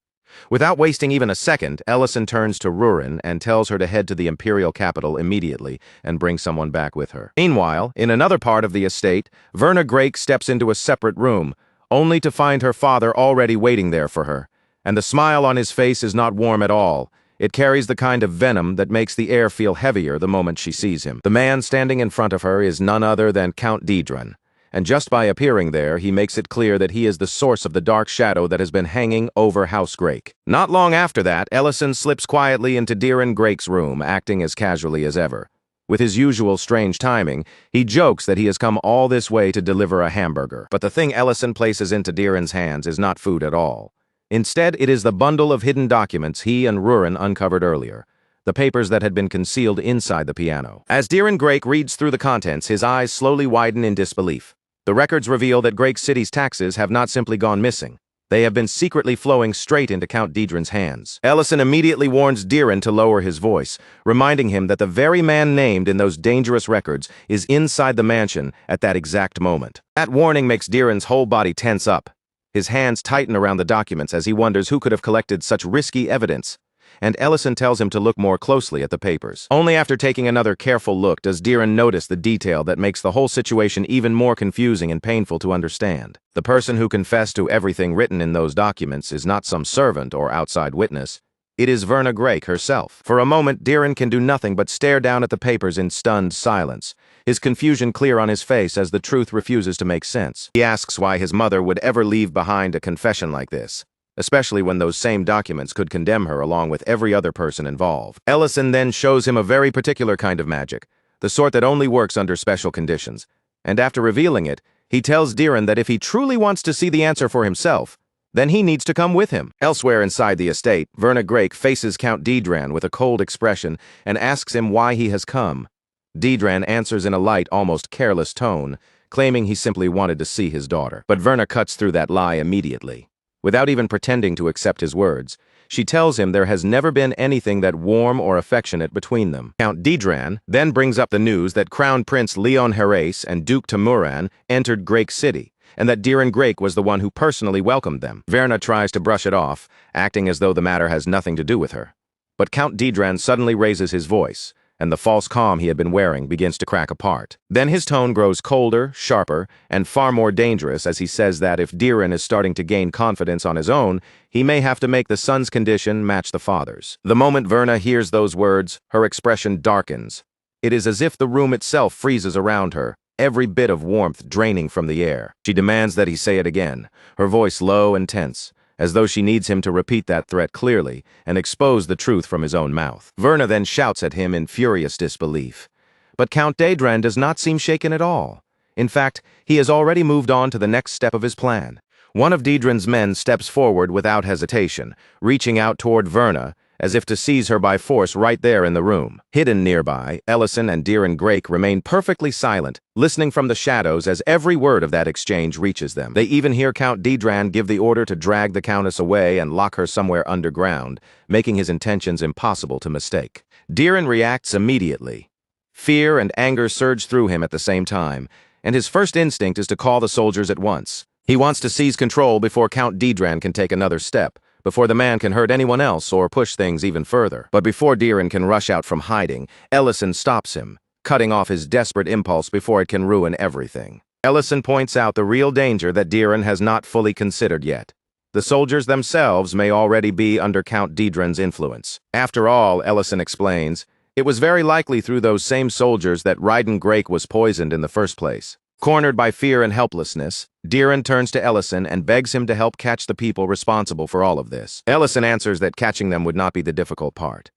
Without wasting even a second, Ellison turns to Rurin and tells her to head to the imperial capital immediately and bring someone back with her. Meanwhile, in another part of the estate, Verna Grake steps into a separate room, only to find her father already waiting there for her. And the smile on his face is not warm at all. It carries the kind of venom that makes the air feel heavier the moment she sees him. The man standing in front of her is none other than Count Didran. And just by appearing there, he makes it clear that he is the source of the dark shadow that has been hanging over House Grake. Not long after that, Ellison slips quietly into Dronzer Grake's room, acting as casually as ever. With his usual strange timing, he jokes that he has come all this way to deliver a hamburger. But the thing Ellison places into Dronzer's hands is not food at all. Instead, it is the bundle of hidden documents he and Rurin uncovered earlier. The papers that had been concealed inside the piano. As Dronzer Grake reads through the contents, his eyes slowly widen in disbelief. The records reveal that Grake City's taxes have not simply gone missing. They have been secretly flowing straight into Count Didran's hands. Ellison immediately warns Dronzer to lower his voice, reminding him that the very man named in those dangerous records is inside the mansion at that exact moment. That warning makes Dronzer's whole body tense up. His hands tighten around the documents as he wonders who could have collected such risky evidence. And Ellison tells him to look more closely at the papers. Only after taking another careful look does Dronzer notice the detail that makes the whole situation even more confusing and painful to understand. The person who confessed to everything written in those documents is not some servant or outside witness. It is Verna Grake herself. For a moment, Dronzer can do nothing but stare down at the papers in stunned silence, his confusion clear on his face as the truth refuses to make sense. He asks why his mother would ever leave behind a confession like this, especially when those same documents could condemn her along with every other person involved. Ellison then shows him a very particular kind of magic, the sort that only works under special conditions. And after revealing it, he tells Dronzer that if he truly wants to see the answer for himself, then he needs to come with him. Elsewhere inside the estate, Verna Grake faces Count Didran with a cold expression and asks him why he has come. Didran answers in a light, almost careless tone, claiming he simply wanted to see his daughter. But Verna cuts through that lie immediately. Without even pretending to accept his words, she tells him there has never been anything that warm or affectionate between them. Count Didran then brings up the news that Crown Prince Leon Herase and Duke Timuran entered Grake City, and that Dronzer Grake was the one who personally welcomed them. Verna tries to brush it off, acting as though the matter has nothing to do with her. But Count Didran suddenly raises his voice, and the false calm he had been wearing begins to crack apart. Then his tone grows colder, sharper, and far more dangerous as he says that if Dronzer is starting to gain confidence on his own, he may have to make the son's condition match the father's. The moment Verna hears those words, her expression darkens. It is as if the room itself freezes around her, every bit of warmth draining from the air. She demands that he say it again, her voice low and tense, as though she needs him to repeat that threat clearly and expose the truth from his own mouth. Verna then shouts at him in furious disbelief. But Count Didran does not seem shaken at all. In fact, he has already moved on to the next step of his plan. One of Didran's men steps forward without hesitation, reaching out toward Verna, as if to seize her by force right there in the room. Hidden nearby, Ellison and Dronzer Grake remain perfectly silent, listening from the shadows as every word of that exchange reaches them. They even hear Count Didran give the order to drag the Countess away and lock her somewhere underground, making his intentions impossible to mistake. Dronzer reacts immediately. Fear and anger surge through him at the same time, and his first instinct is to call the soldiers at once. He wants to seize control before Count Didran can take another step, before the man can hurt anyone else or push things even further. But before Dronzer can rush out from hiding, Ellison stops him, cutting off his desperate impulse before it can ruin everything. Ellison points out the real danger that Dronzer has not fully considered yet. The soldiers themselves may already be under Count Didran's influence. After all, Ellison explains, it was very likely through those same soldiers that Ryden Grake was poisoned in the first place. Cornered by fear and helplessness, Dronzer turns to Ellison and begs him to help catch the people responsible for all of this. Ellison answers that catching them would not be the difficult part.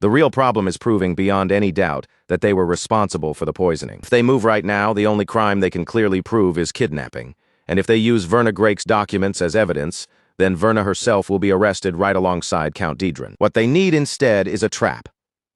The real problem is proving beyond any doubt that they were responsible for the poisoning. If they move right now, the only crime they can clearly prove is kidnapping, and if they use Verna Grake's documents as evidence, then Verna herself will be arrested right alongside Count Dedran. What they need instead is a trap.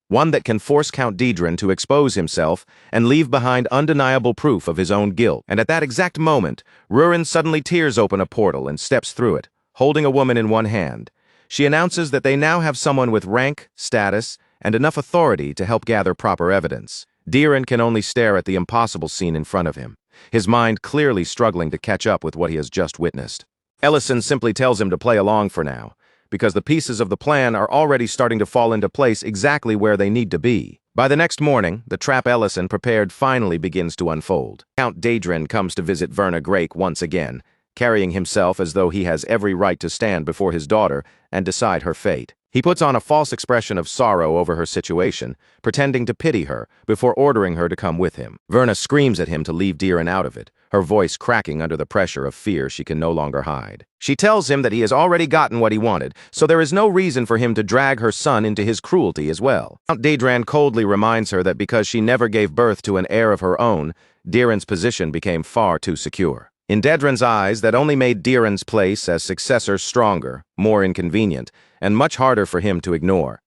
One that can force Count Dedran to expose himself and leave behind undeniable proof of his own guilt. And at that exact moment, Rurin suddenly tears open a portal and steps through it, holding a woman in one hand. She announces that they now have someone with rank, status, and enough authority to help gather proper evidence. Dedran can only stare at the impossible scene in front of him, his mind clearly struggling to catch up with what he has just witnessed. Ellison simply tells him to play along for now, because the pieces of the plan are already starting to fall into place exactly where they need to be. By the next morning, the trap Ellison prepared finally begins to unfold. Count Dedran comes to visit Verna Grake once again, carrying himself as though he has every right to stand before his daughter and decide her fate. He puts on a false expression of sorrow over her situation, pretending to pity her before ordering her to come with him. Verna screams at him to leave Dedran out of it, her voice cracking under the pressure of fear she can no longer hide. She tells him that he has already gotten what he wanted, so there is no reason for him to drag her son into his cruelty as well. Count Dedran coldly reminds her that because she never gave birth to an heir of her own, Dedran's position became far too secure. In Dedran's eyes, that only made Dedran's place as successor stronger, more inconvenient, and much harder for him to ignore.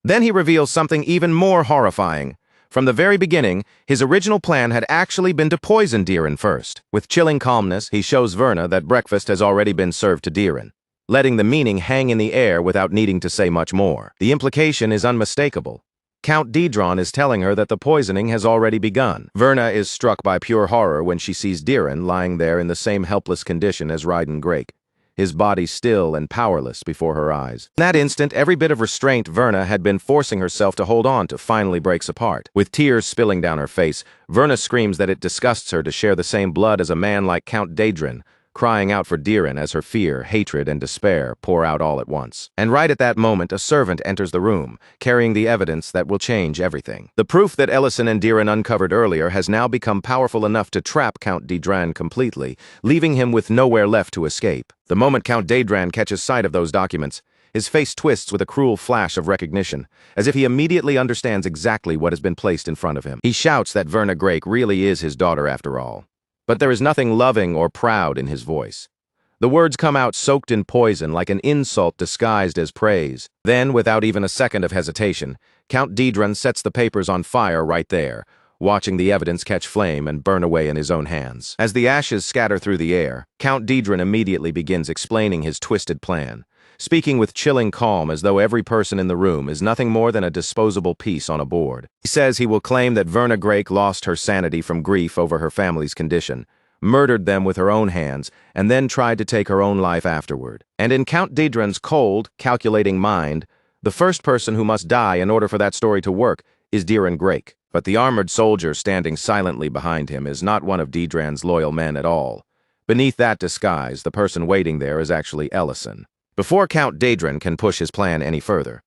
Then he reveals something even more horrifying. From the very beginning, his original plan had actually been to poison Dedran first. With chilling calmness, he shows Verna that breakfast has already been served to Dedran, letting the meaning hang in the air without needing to say much more. The implication is unmistakable. Count Dedran is telling her that the poisoning has already begun. Verna is struck by pure horror when she sees Dedran lying there in the same helpless condition as Ryden Grake, his body still and powerless before her eyes. In that instant, every bit of restraint Verna had been forcing herself to hold on to finally breaks apart. With tears spilling down her face, Verna screams that it disgusts her to share the same blood as a man like Count Dedran, crying out for Dedran as her fear, hatred, and despair pour out all at once. And right at that moment, a servant enters the room, carrying the evidence that will change everything. The proof that Ellison and Dedran uncovered earlier has now become powerful enough to trap Count Dedran completely, leaving him with nowhere left to escape. The moment Count Dedran catches sight of those documents, his face twists with a cruel flash of recognition, as if he immediately understands exactly what has been placed in front of him. He shouts that Verna Grake really is his daughter after all. But there is nothing loving or proud in his voice. The words come out soaked in poison like an insult disguised as praise. Then, without even a second of hesitation, Count Dedran sets the papers on fire right there, watching the evidence catch flame and burn away in his own hands. As the ashes scatter through the air, Count Dedran immediately begins explaining his twisted plan, speaking with chilling calm as though every person in the room is nothing more than a disposable piece on a board. He says he will claim that Verna Grake lost her sanity from grief over her family's condition, murdered them with her own hands, and then tried to take her own life afterward. And in Count Dedran's cold, calculating mind, the first person who must die in order for that story to work is Dedran Grake. But the armored soldier standing silently behind him is not one of Dedran's loyal men at all. Beneath that disguise, the person waiting there is actually Ellison. Before Count Dedran can push his plan any further,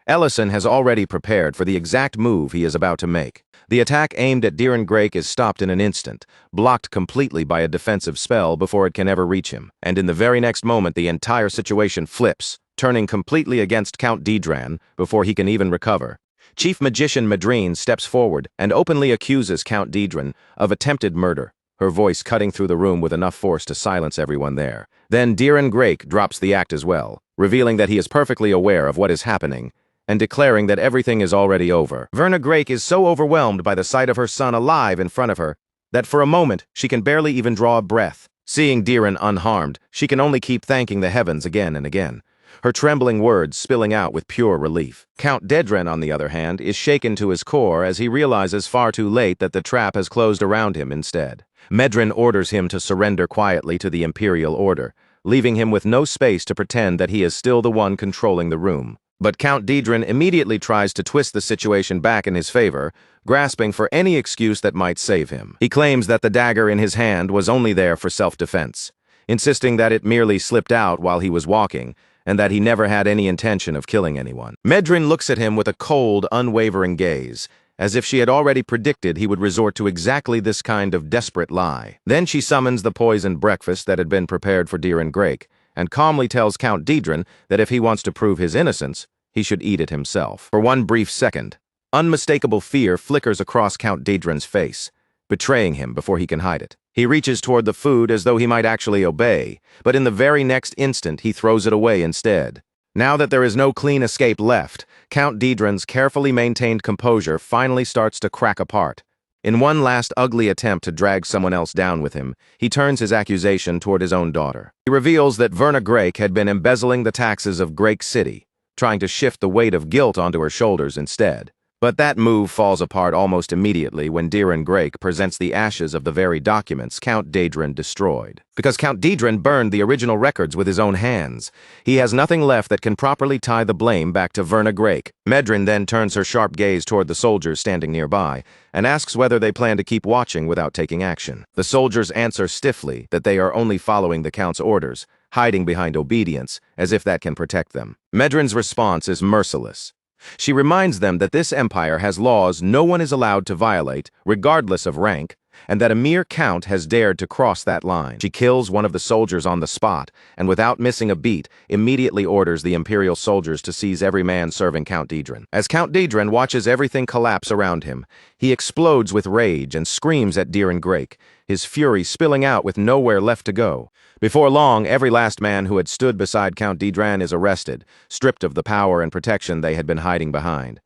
Ellison has already prepared for the exact move he is about to make. The attack aimed at Dedran Grake is stopped in an instant, blocked completely by a defensive spell before it can ever reach him. And in the very next moment, the entire situation flips, turning completely against Count Dedran before he can even recover. Chief Magician Madrine steps forward and openly accuses Count Dedran of attempted murder, her voice cutting through the room with enough force to silence everyone there. Then Dedran Grake drops the act as well, revealing that he is perfectly aware of what is happening, and declaring that everything is already over. Verna Grake is so overwhelmed by the sight of her son alive in front of her, that for a moment she can barely even draw a breath. Seeing Dedran unharmed, she can only keep thanking the heavens again and again, her trembling words spilling out with pure relief. Count Dedran, on the other hand, is shaken to his core as he realizes far too late that the trap has closed around him instead. Medrin orders him to surrender quietly to the Imperial Order, leaving him with no space to pretend that he is still the one controlling the room. But Count Dedran immediately tries to twist the situation back in his favor, grasping for any excuse that might save him. He claims that the dagger in his hand was only there for self-defense, insisting that it merely slipped out while he was walking, and that he never had any intention of killing anyone. Medrin looks at him with a cold, unwavering gaze, as if she had already predicted he would resort to exactly this kind of desperate lie. Then she summons the poisoned breakfast that had been prepared for Dedran Grake, and calmly tells Count Dedran that if he wants to prove his innocence, he should eat it himself. For one brief second, unmistakable fear flickers across Count Dedran's face, betraying him before he can hide it. He reaches toward the food as though he might actually obey, but in the very next instant he throws it away instead. Now that there is no clean escape left, Count Dedren's carefully maintained composure finally starts to crack apart. In one last ugly attempt to drag someone else down with him, he turns his accusation toward his own daughter. He reveals that Verna Grake had been embezzling the taxes of Grake City, trying to shift the weight of guilt onto her shoulders instead. But that move falls apart almost immediately when Diren Grake presents the ashes of the very documents Count Dedren destroyed. Because Count Dedren burned the original records with his own hands, he has nothing left that can properly tie the blame back to Verna Grake. Medrin then turns her sharp gaze toward the soldiers standing nearby and asks whether they plan to keep watching without taking action. The soldiers answer stiffly that they are only following the Count's orders, hiding behind obedience, as if that can protect them. Medrin's response is merciless. She reminds them that this empire has laws no one is allowed to violate, regardless of rank, and that a mere count has dared to cross that line. She kills one of the soldiers on the spot, and without missing a beat, immediately orders the imperial soldiers to seize every man serving Count Dedren. As Count Dedren watches everything collapse around him, he explodes with rage and screams at Diren Grake, his fury spilling out with nowhere left to go. Before long, every last man who had stood beside Count Dedren is arrested, stripped of the power and protection they had been hiding behind.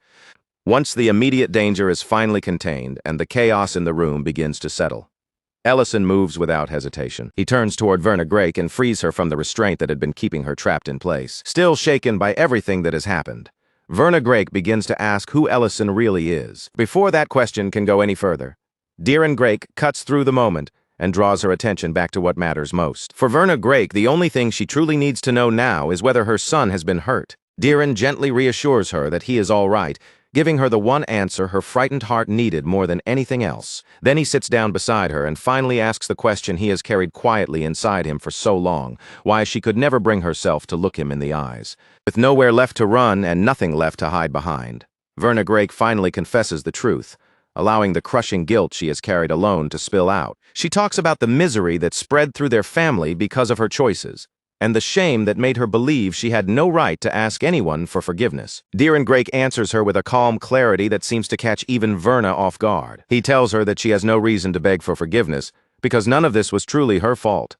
Once the immediate danger is finally contained and the chaos in the room begins to settle, Ellison moves without hesitation. He turns toward Verna Grake and frees her from the restraint that had been keeping her trapped in place. Still shaken by everything that has happened, Verna Grake begins to ask who Ellison really is. Before that question can go any further, Diren Grake cuts through the moment and draws her attention back to what matters most. For Verna Grake, the only thing she truly needs to know now is whether her son has been hurt. Diren gently reassures her that he is all right, giving her the one answer her frightened heart needed more than anything else. Then he sits down beside her and finally asks the question he has carried quietly inside him for so long, why she could never bring herself to look him in the eyes. With nowhere left to run and nothing left to hide behind, Verna Grake finally confesses the truth, allowing the crushing guilt she has carried alone to spill out. She talks about the misery that spread through their family because of her choices, and the shame that made her believe she had no right to ask anyone for forgiveness. Diren Grake answers her with a calm clarity that seems to catch even Verna off guard. He tells her that she has no reason to beg for forgiveness, because none of this was truly her fault.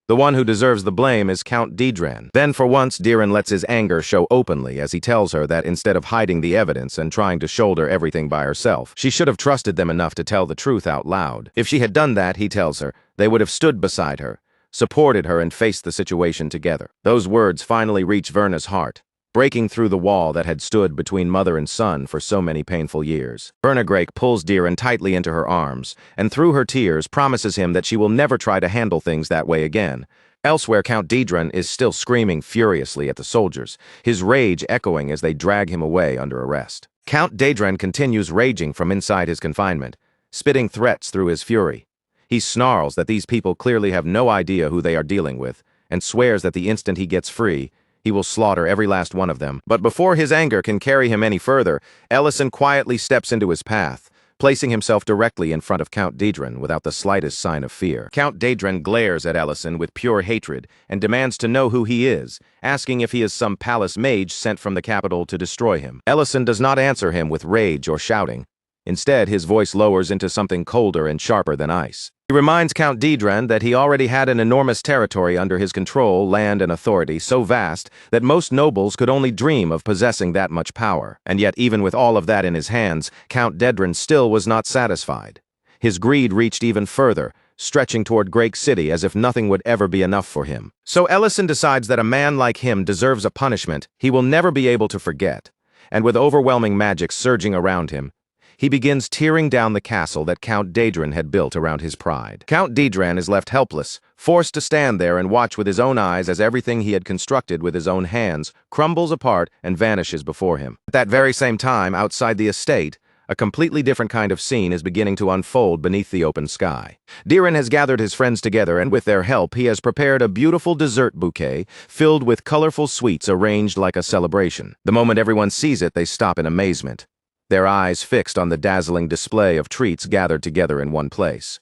The one who deserves the blame is Count Dedren. Then for once, Diren lets his anger show openly as he tells her that instead of hiding the evidence and trying to shoulder everything by herself, she should have trusted them enough to tell the truth out loud. If she had done that, he tells her, they would have stood beside her, supported her and faced the situation together. Those words finally reach Verna's heart, breaking through the wall that had stood between mother and son for so many painful years. Verna Grake pulls Diren tightly into her arms, and through her tears promises him that she will never try to handle things that way again. Elsewhere, Count Dedren is still screaming furiously at the soldiers, his rage echoing as they drag him away under arrest. Count Dedren continues raging from inside his confinement, spitting threats through his fury. He snarls that these people clearly have no idea who they are dealing with, and swears that the instant he gets free, he will slaughter every last one of them. But before his anger can carry him any further, Ellison quietly steps into his path, placing himself directly in front of Count Dedren without the slightest sign of fear. Count Dedren glares at Ellison with pure hatred and demands to know who he is, asking if he is some palace mage sent from the capital to destroy him. Ellison does not answer him with rage or shouting. Instead, his voice lowers into something colder and sharper than ice. He reminds Count Dedren that he already had an enormous territory under his control, land and authority so vast that most nobles could only dream of possessing that much power. And yet, even with all of that in his hands, Count Dedren still was not satisfied. His greed reached even further, stretching toward Grake City as if nothing would ever be enough for him. So Ellison decides that a man like him deserves a punishment he will never be able to forget. And with overwhelming magic surging around him, he begins tearing down the castle that Count Dedren had built around his pride. Count Dedren is left helpless, forced to stand there and watch with his own eyes as everything he had constructed with his own hands crumbles apart and vanishes before him. At that very same time, outside the estate, a completely different kind of scene is beginning to unfold beneath the open sky. Diren has gathered his friends together, and with their help, he has prepared a beautiful dessert bouquet filled with colorful sweets arranged like a celebration. The moment everyone sees it, they stop in amazement, their eyes fixed on the dazzling display of treats gathered together in one place.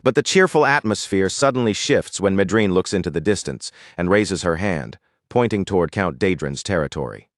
But the cheerful atmosphere suddenly shifts when Medrin looks into the distance and raises her hand, pointing toward Count Dedren's territory.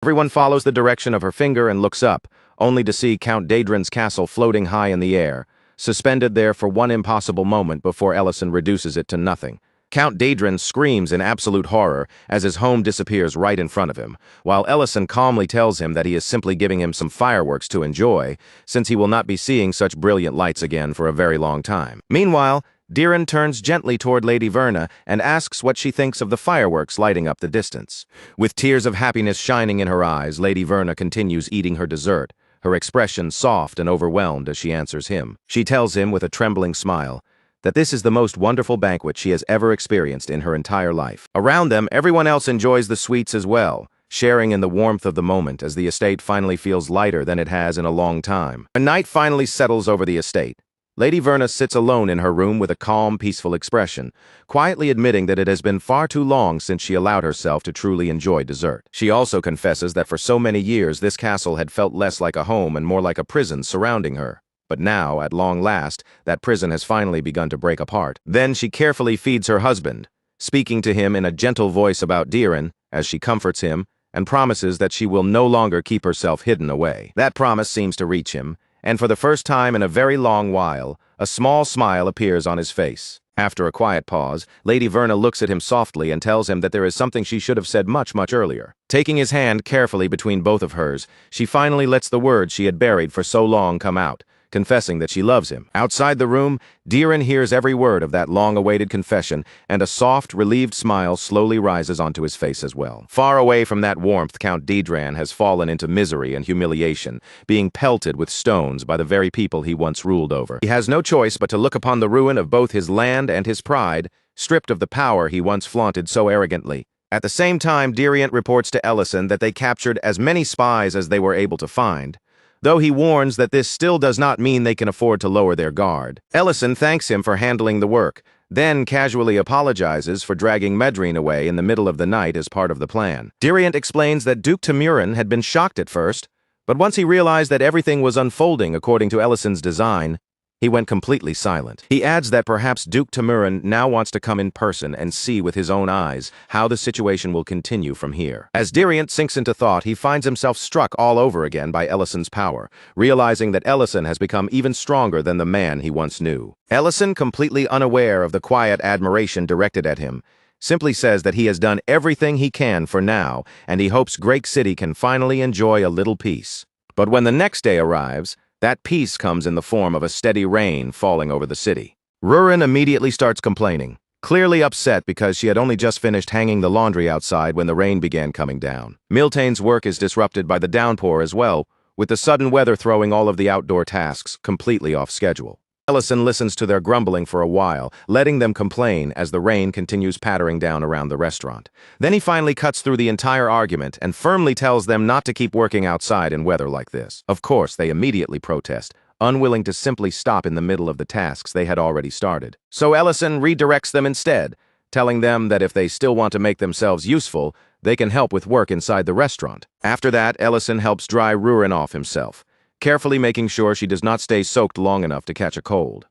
Everyone follows the direction of her finger and looks up, only to see Count Dedren's castle floating high in the air, suspended there for one impossible moment before Ellison reduces it to nothing. Count Daedrin screams in absolute horror as his home disappears right in front of him, while Ellison calmly tells him that he is simply giving him some fireworks to enjoy, since he will not be seeing such brilliant lights again for a very long time. Meanwhile, Daedrin turns gently toward Lady Verna and asks what she thinks of the fireworks lighting up the distance. With tears of happiness shining in her eyes, Lady Verna continues eating her dessert, her expression soft and overwhelmed as she answers him. She tells him with a trembling smile that this is the most wonderful banquet she has ever experienced in her entire life. Around them, everyone else enjoys the sweets as well, sharing in the warmth of the moment as the estate finally feels lighter than it has in a long time. A night finally settles over the estate. Lady Verna sits alone in her room with a calm, peaceful expression, quietly admitting that it has been far too long since she allowed herself to truly enjoy dessert. She also confesses that for so many years this castle had felt less like a home and more like a prison surrounding her. But now, at long last, that prison has finally begun to break apart. Then she carefully feeds her husband, speaking to him in a gentle voice about Daedrin, as she comforts him, and promises that she will no longer keep herself hidden away. That promise seems to reach him, and for the first time in a very long while, a small smile appears on his face. After a quiet pause, Lady Verna looks at him softly and tells him that there is something she should have said much earlier. Taking his hand carefully between both of hers, she finally lets the words she had buried for so long come out, confessing that she loves him. Outside the room, Daedrin hears every word of that long-awaited confession, and a soft, relieved smile slowly rises onto his face as well. Far away from that warmth, Count Daedrin has fallen into misery and humiliation, being pelted with stones by the very people he once ruled over. He has no choice but to look upon the ruin of both his land and his pride, stripped of the power he once flaunted so arrogantly. At the same time, Daedrin reports to Ellison that they captured as many spies as they were able to find, though he warns that this still does not mean they can afford to lower their guard. Ellison thanks him for handling the work, then casually apologizes for dragging Medrine away in the middle of the night as part of the plan. Daedrin explains that Duke Temurin had been shocked at first, but once he realized that everything was unfolding according to Ellison's design, he went completely silent. He adds that perhaps Duke Temurin now wants to come in person and see with his own eyes how the situation will continue from here. As Daedrin sinks into thought, he finds himself struck all over again by Ellison's power, realizing that Ellison has become even stronger than the man he once knew. Ellison, completely unaware of the quiet admiration directed at him, simply says that he has done everything he can for now, and he hopes Great City can finally enjoy a little peace. But when the next day arrives, that peace comes in the form of a steady rain falling over the city. Rurin immediately starts complaining, clearly upset because she had only just finished hanging the laundry outside when the rain began coming down. Miltane's work is disrupted by the downpour as well, with the sudden weather throwing all of the outdoor tasks completely off schedule. Ellison listens to their grumbling for a while, letting them complain as the rain continues pattering down around the restaurant. Then he finally cuts through the entire argument and firmly tells them not to keep working outside in weather like this. Of course, they immediately protest, unwilling to simply stop in the middle of the tasks they had already started. So Ellison redirects them instead, telling them that if they still want to make themselves useful, they can help with work inside the restaurant. After that, Ellison helps dry Rurin off himself, carefully making sure she does not stay soaked long enough to catch a cold.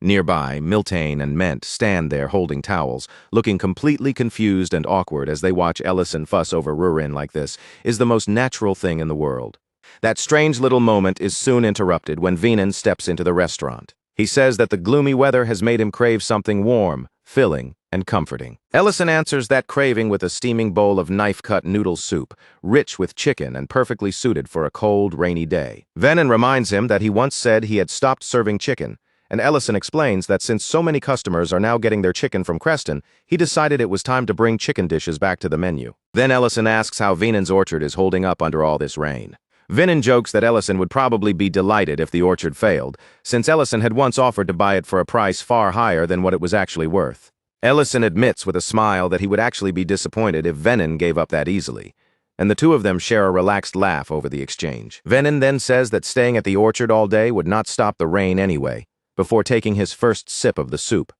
Nearby, Miltane and Ment stand there holding towels, looking completely confused and awkward as they watch Ellison fuss over Rurin like this is the most natural thing in the world. That strange little moment is soon interrupted when Venan steps into the restaurant. He says that the gloomy weather has made him crave something warm, filling, and comforting. Ellison answers that craving with a steaming bowl of knife-cut noodle soup, rich with chicken and perfectly suited for a cold, rainy day. Venan reminds him that he once said he had stopped serving chicken, and Ellison explains that since so many customers are now getting their chicken from Creston, he decided it was time to bring chicken dishes back to the menu. Then Ellison asks how Venan's orchard is holding up under all this rain. Venan jokes that Ellison would probably be delighted if the orchard failed, since Ellison had once offered to buy it for a price far higher than what it was actually worth. Ellison admits with a smile that he would actually be disappointed if Venan gave up that easily, and the two of them share a relaxed laugh over the exchange. Venan then says that staying at the orchard all day would not stop the rain anyway, before taking his first sip of the soup.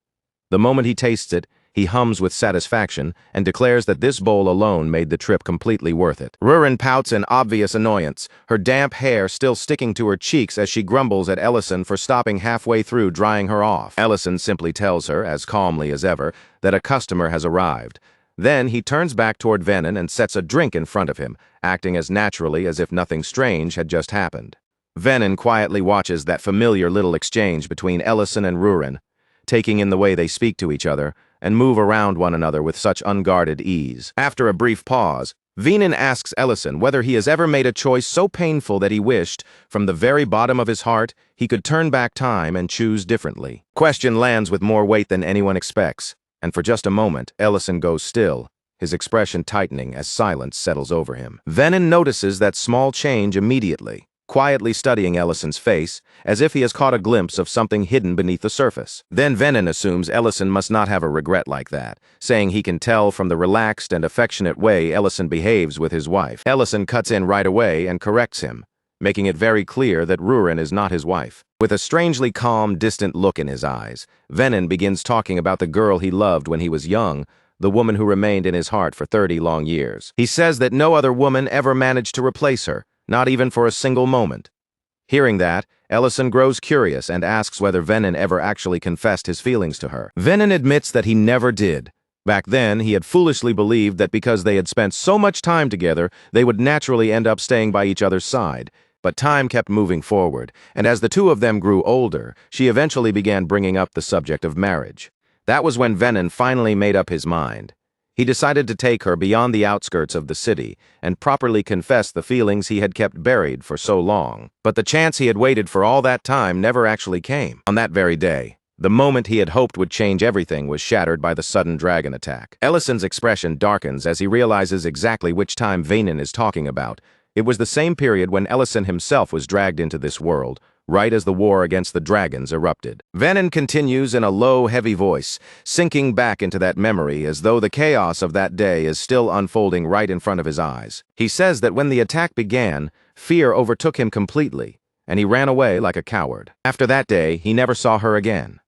The moment he tastes it, he hums with satisfaction and declares that this bowl alone made the trip completely worth it. Rurin pouts in obvious annoyance, her damp hair still sticking to her cheeks as she grumbles at Ellison for stopping halfway through drying her off. Ellison simply tells her, as calmly as ever, that a customer has arrived. Then he turns back toward Venan and sets a drink in front of him, acting as naturally as if nothing strange had just happened. Venom quietly watches that familiar little exchange between Ellison and Rurin, taking in the way they speak to each other and move around one another with such unguarded ease. After a brief pause, Venom asks Ellison whether he has ever made a choice so painful that he wished, from the very bottom of his heart, he could turn back time and choose differently. Question lands with more weight than anyone expects, and for just a moment, Ellison goes still, his expression tightening as silence settles over him. Venom notices that small change immediately, quietly studying Ellison's face, as if he has caught a glimpse of something hidden beneath the surface. Then Venom assumes Ellison must not have a regret like that, saying he can tell from the relaxed and affectionate way Ellison behaves with his wife. Ellison cuts in right away and corrects him, making it very clear that Rurin is not his wife. With a strangely calm, distant look in his eyes, Venom begins talking about the girl he loved when he was young, the woman who remained in his heart for 30 long years. He says that no other woman ever managed to replace her, not even for a single moment. Hearing that, Ellison grows curious and asks whether Venom ever actually confessed his feelings to her. Venom admits that he never did. Back then, he had foolishly believed that because they had spent so much time together, they would naturally end up staying by each other's side. But time kept moving forward, and as the two of them grew older, she eventually began bringing up the subject of marriage. That was when Venom finally made up his mind. He decided to take her beyond the outskirts of the city and properly confess the feelings he had kept buried for so long. But the chance he had waited for all that time never actually came. On that very day, the moment he had hoped would change everything was shattered by the sudden dragon attack. Ellison's expression darkens as he realizes exactly which time Venom is talking about. It was the same period when Ellison himself was dragged into this world, right as the war against the dragons erupted. Venom continues in a low, heavy voice, sinking back into that memory as though the chaos of that day is still unfolding right in front of his eyes. He says that when the attack began, fear overtook him completely, and he ran away like a coward. After that day, he never saw her again.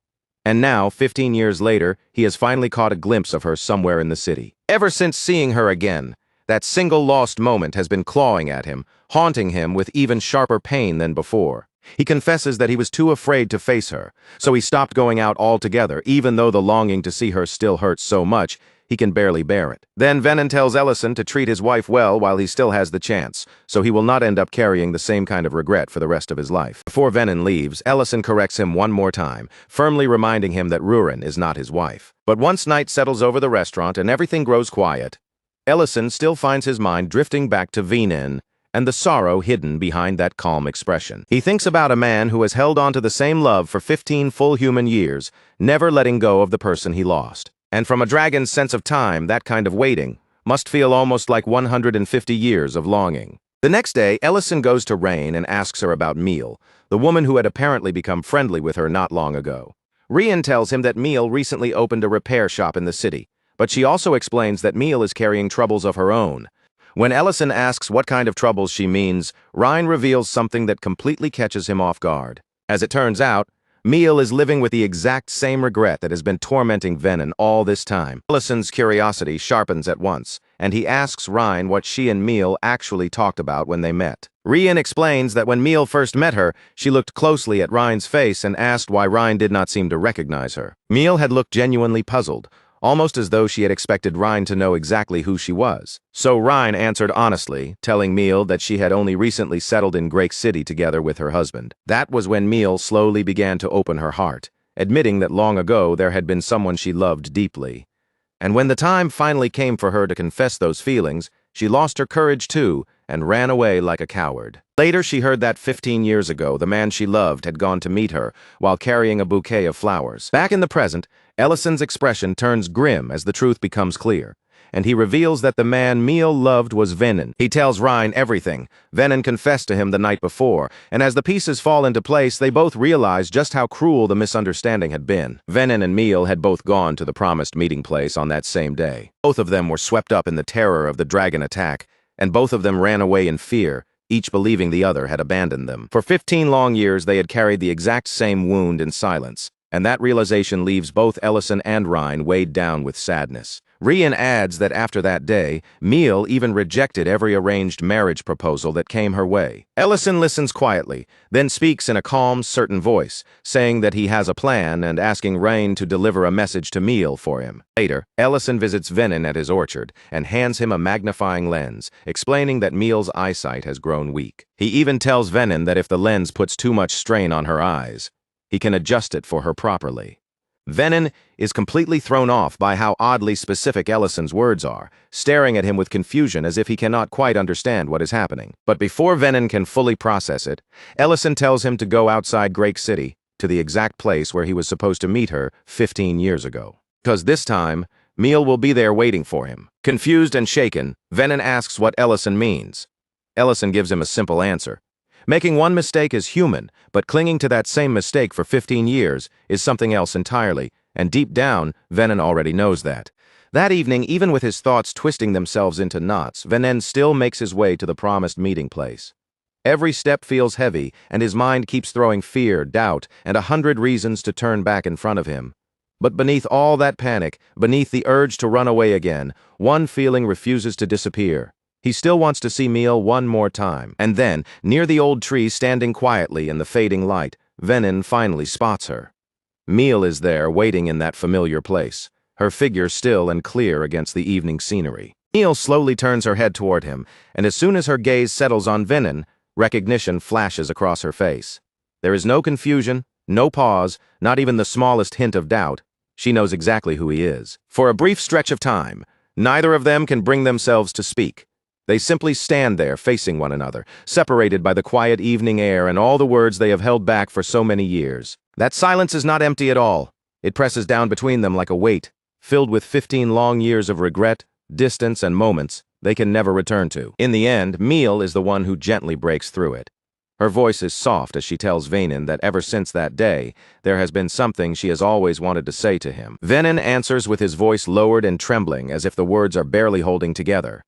And now, 15 years later, he has finally caught a glimpse of her somewhere in the city. Ever since seeing her again, that single lost moment has been clawing at him, haunting him with even sharper pain than before. He confesses that he was too afraid to face her, so he stopped going out altogether, even though the longing to see her still hurts so much, he can barely bear it. Then Venom tells Ellison to treat his wife well while he still has the chance, so he will not end up carrying the same kind of regret for the rest of his life. Before Venom leaves, Ellison corrects him one more time, firmly reminding him that Rurin is not his wife. But once night settles over the restaurant and everything grows quiet, Ellison still finds his mind drifting back to Venom and the sorrow hidden behind that calm expression. He thinks about a man who has held on to the same love for 15 full human years, never letting go of the person he lost. And from a dragon's sense of time, that kind of waiting must feel almost like 150 years of longing. The next day, Ellison goes to Rain and asks her about Meal, the woman who had apparently become friendly with her not long ago. Rian tells him that Meal recently opened a repair shop in the city, but she also explains that Meal is carrying troubles of her own. When Ellison asks what kind of troubles she means, Ryan reveals something that completely catches him off guard. As it turns out, Meal is living with the exact same regret that has been tormenting Venom all this time. Ellison's curiosity sharpens at once, and he asks Ryan what she and Meal actually talked about when they met. Rian explains that when Meal first met her, she looked closely at Ryan's face and asked why Ryan did not seem to recognize her. Meal had looked genuinely puzzled, almost as though she had expected Ryan to know exactly who she was. So Ryan answered honestly, telling Meal that she had only recently settled in Great City together with her husband. That was when Meal slowly began to open her heart, admitting that long ago there had been someone she loved deeply. And when the time finally came for her to confess those feelings, she lost her courage too and ran away like a coward. Later, she heard that 15 years ago, the man she loved had gone to meet her while carrying a bouquet of flowers. Back in the present, Ellison's expression turns grim as the truth becomes clear, and he reveals that the man Meal loved was Venom. He tells Ryan everything. Venom confessed to him the night before, and as the pieces fall into place, they both realize just how cruel the misunderstanding had been. Venom and Meal had both gone to the promised meeting place on that same day. Both of them were swept up in the terror of the dragon attack, and both of them ran away in fear, each believing the other had abandoned them. For 15 long years, they had carried the exact same wound in silence. And that realization leaves both Ellison and Ryan weighed down with sadness. Ryan adds that after that day, Meal even rejected every arranged marriage proposal that came her way. Ellison listens quietly, then speaks in a calm, certain voice, saying that he has a plan and asking Ryan to deliver a message to Meal for him. Later, Ellison visits Venin at his orchard and hands him a magnifying lens, explaining that Meal's eyesight has grown weak. He even tells Venin that if the lens puts too much strain on her eyes, he can adjust it for her properly. Venin is completely thrown off by how oddly specific Ellison's words are, staring at him with confusion as if he cannot quite understand what is happening. But before Venin can fully process it, Ellison tells him to go outside Great City, to the exact place where he was supposed to meet her 15 years ago. Because this time, Meal will be there waiting for him. Confused and shaken, Venin asks what Ellison means. Ellison gives him a simple answer. Making one mistake is human, but clinging to that same mistake for 15 years is something else entirely, and deep down, Venin already knows that. That evening, even with his thoughts twisting themselves into knots, Venin still makes his way to the promised meeting place. Every step feels heavy, and his mind keeps throwing fear, doubt, and 100 reasons to turn back in front of him. But beneath all that panic, beneath the urge to run away again, one feeling refuses to disappear. He still wants to see Meal one more time. And then, near the old tree standing quietly in the fading light, Venin finally spots her. Meal is there, waiting in that familiar place, her figure still and clear against the evening scenery. Meal slowly turns her head toward him, and as soon as her gaze settles on Venin, recognition flashes across her face. There is no confusion, no pause, not even the smallest hint of doubt. She knows exactly who he is. For a brief stretch of time, neither of them can bring themselves to speak. They simply stand there facing one another, separated by the quiet evening air and all the words they have held back for so many years. That silence is not empty at all. It presses down between them like a weight, filled with 15 long years of regret, distance, and moments they can never return to. In the end, Meal is the one who gently breaks through it. Her voice is soft as she tells Venin that ever since that day, there has been something she has always wanted to say to him. Venin answers with his voice lowered and trembling as if the words are barely holding together.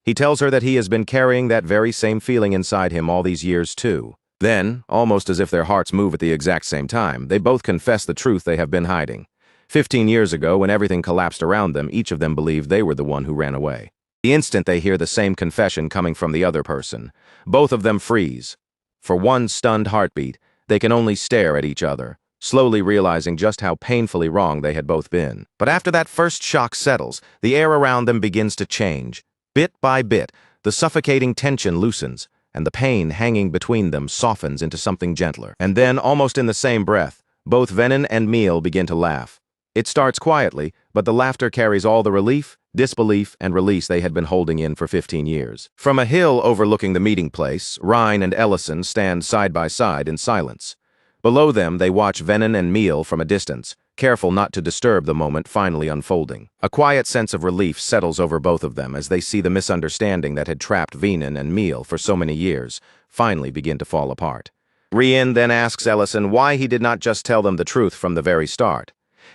He tells her that he has been carrying that very same feeling inside him all these years too. Then, almost as if their hearts move at the exact same time, they both confess the truth they have been hiding. 15 years ago, when everything collapsed around them, each of them believed they were the one who ran away. The instant they hear the same confession coming from the other person, both of them freeze. For one stunned heartbeat, they can only stare at each other, slowly realizing just how painfully wrong they had both been. But after that first shock settles, the air around them begins to change. Bit by bit, the suffocating tension loosens, and the pain hanging between them softens into something gentler. And then, almost in the same breath, both Venin and Meal begin to laugh. It starts quietly, but the laughter carries all the relief, disbelief, and release they had been holding in for 15 years. From a hill overlooking the meeting place, Ryan and Ellison stand side by side in silence. Below them, they watch Venin and Meal from a distance, careful not to disturb the moment finally unfolding. A quiet sense of relief settles over both of them as they see the misunderstanding that had trapped Venin and Meal for so many years finally begin to fall apart. Ryan then asks Ellison why he did not just tell them the truth from the very start.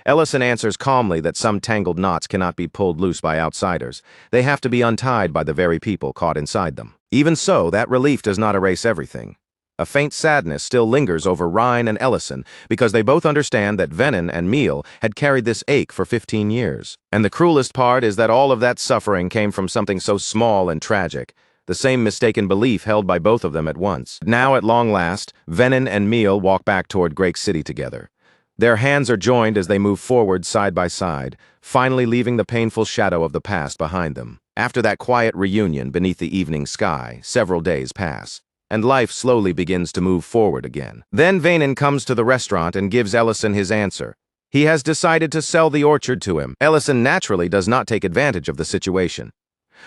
Ellison answers calmly that some tangled knots cannot be pulled loose by outsiders. They have to be untied by the very people caught inside them. Even so, that relief does not erase everything. A faint sadness still lingers over Ryan and Ellison because they both understand that Venin and Meal had carried this ache for 15 years. And the cruelest part is that all of that suffering came from something so small and tragic, the same mistaken belief held by both of them at once. Now, at long last, Venin and Meal walk back toward Great City together. Their hands are joined as they move forward side by side, finally leaving the painful shadow of the past behind them. After that quiet reunion beneath the evening sky, several days pass, and life slowly begins to move forward again. Then Venin comes to the restaurant and gives Ellison his answer. He has decided to sell the orchard to him. Ellison naturally does not take advantage of the situation.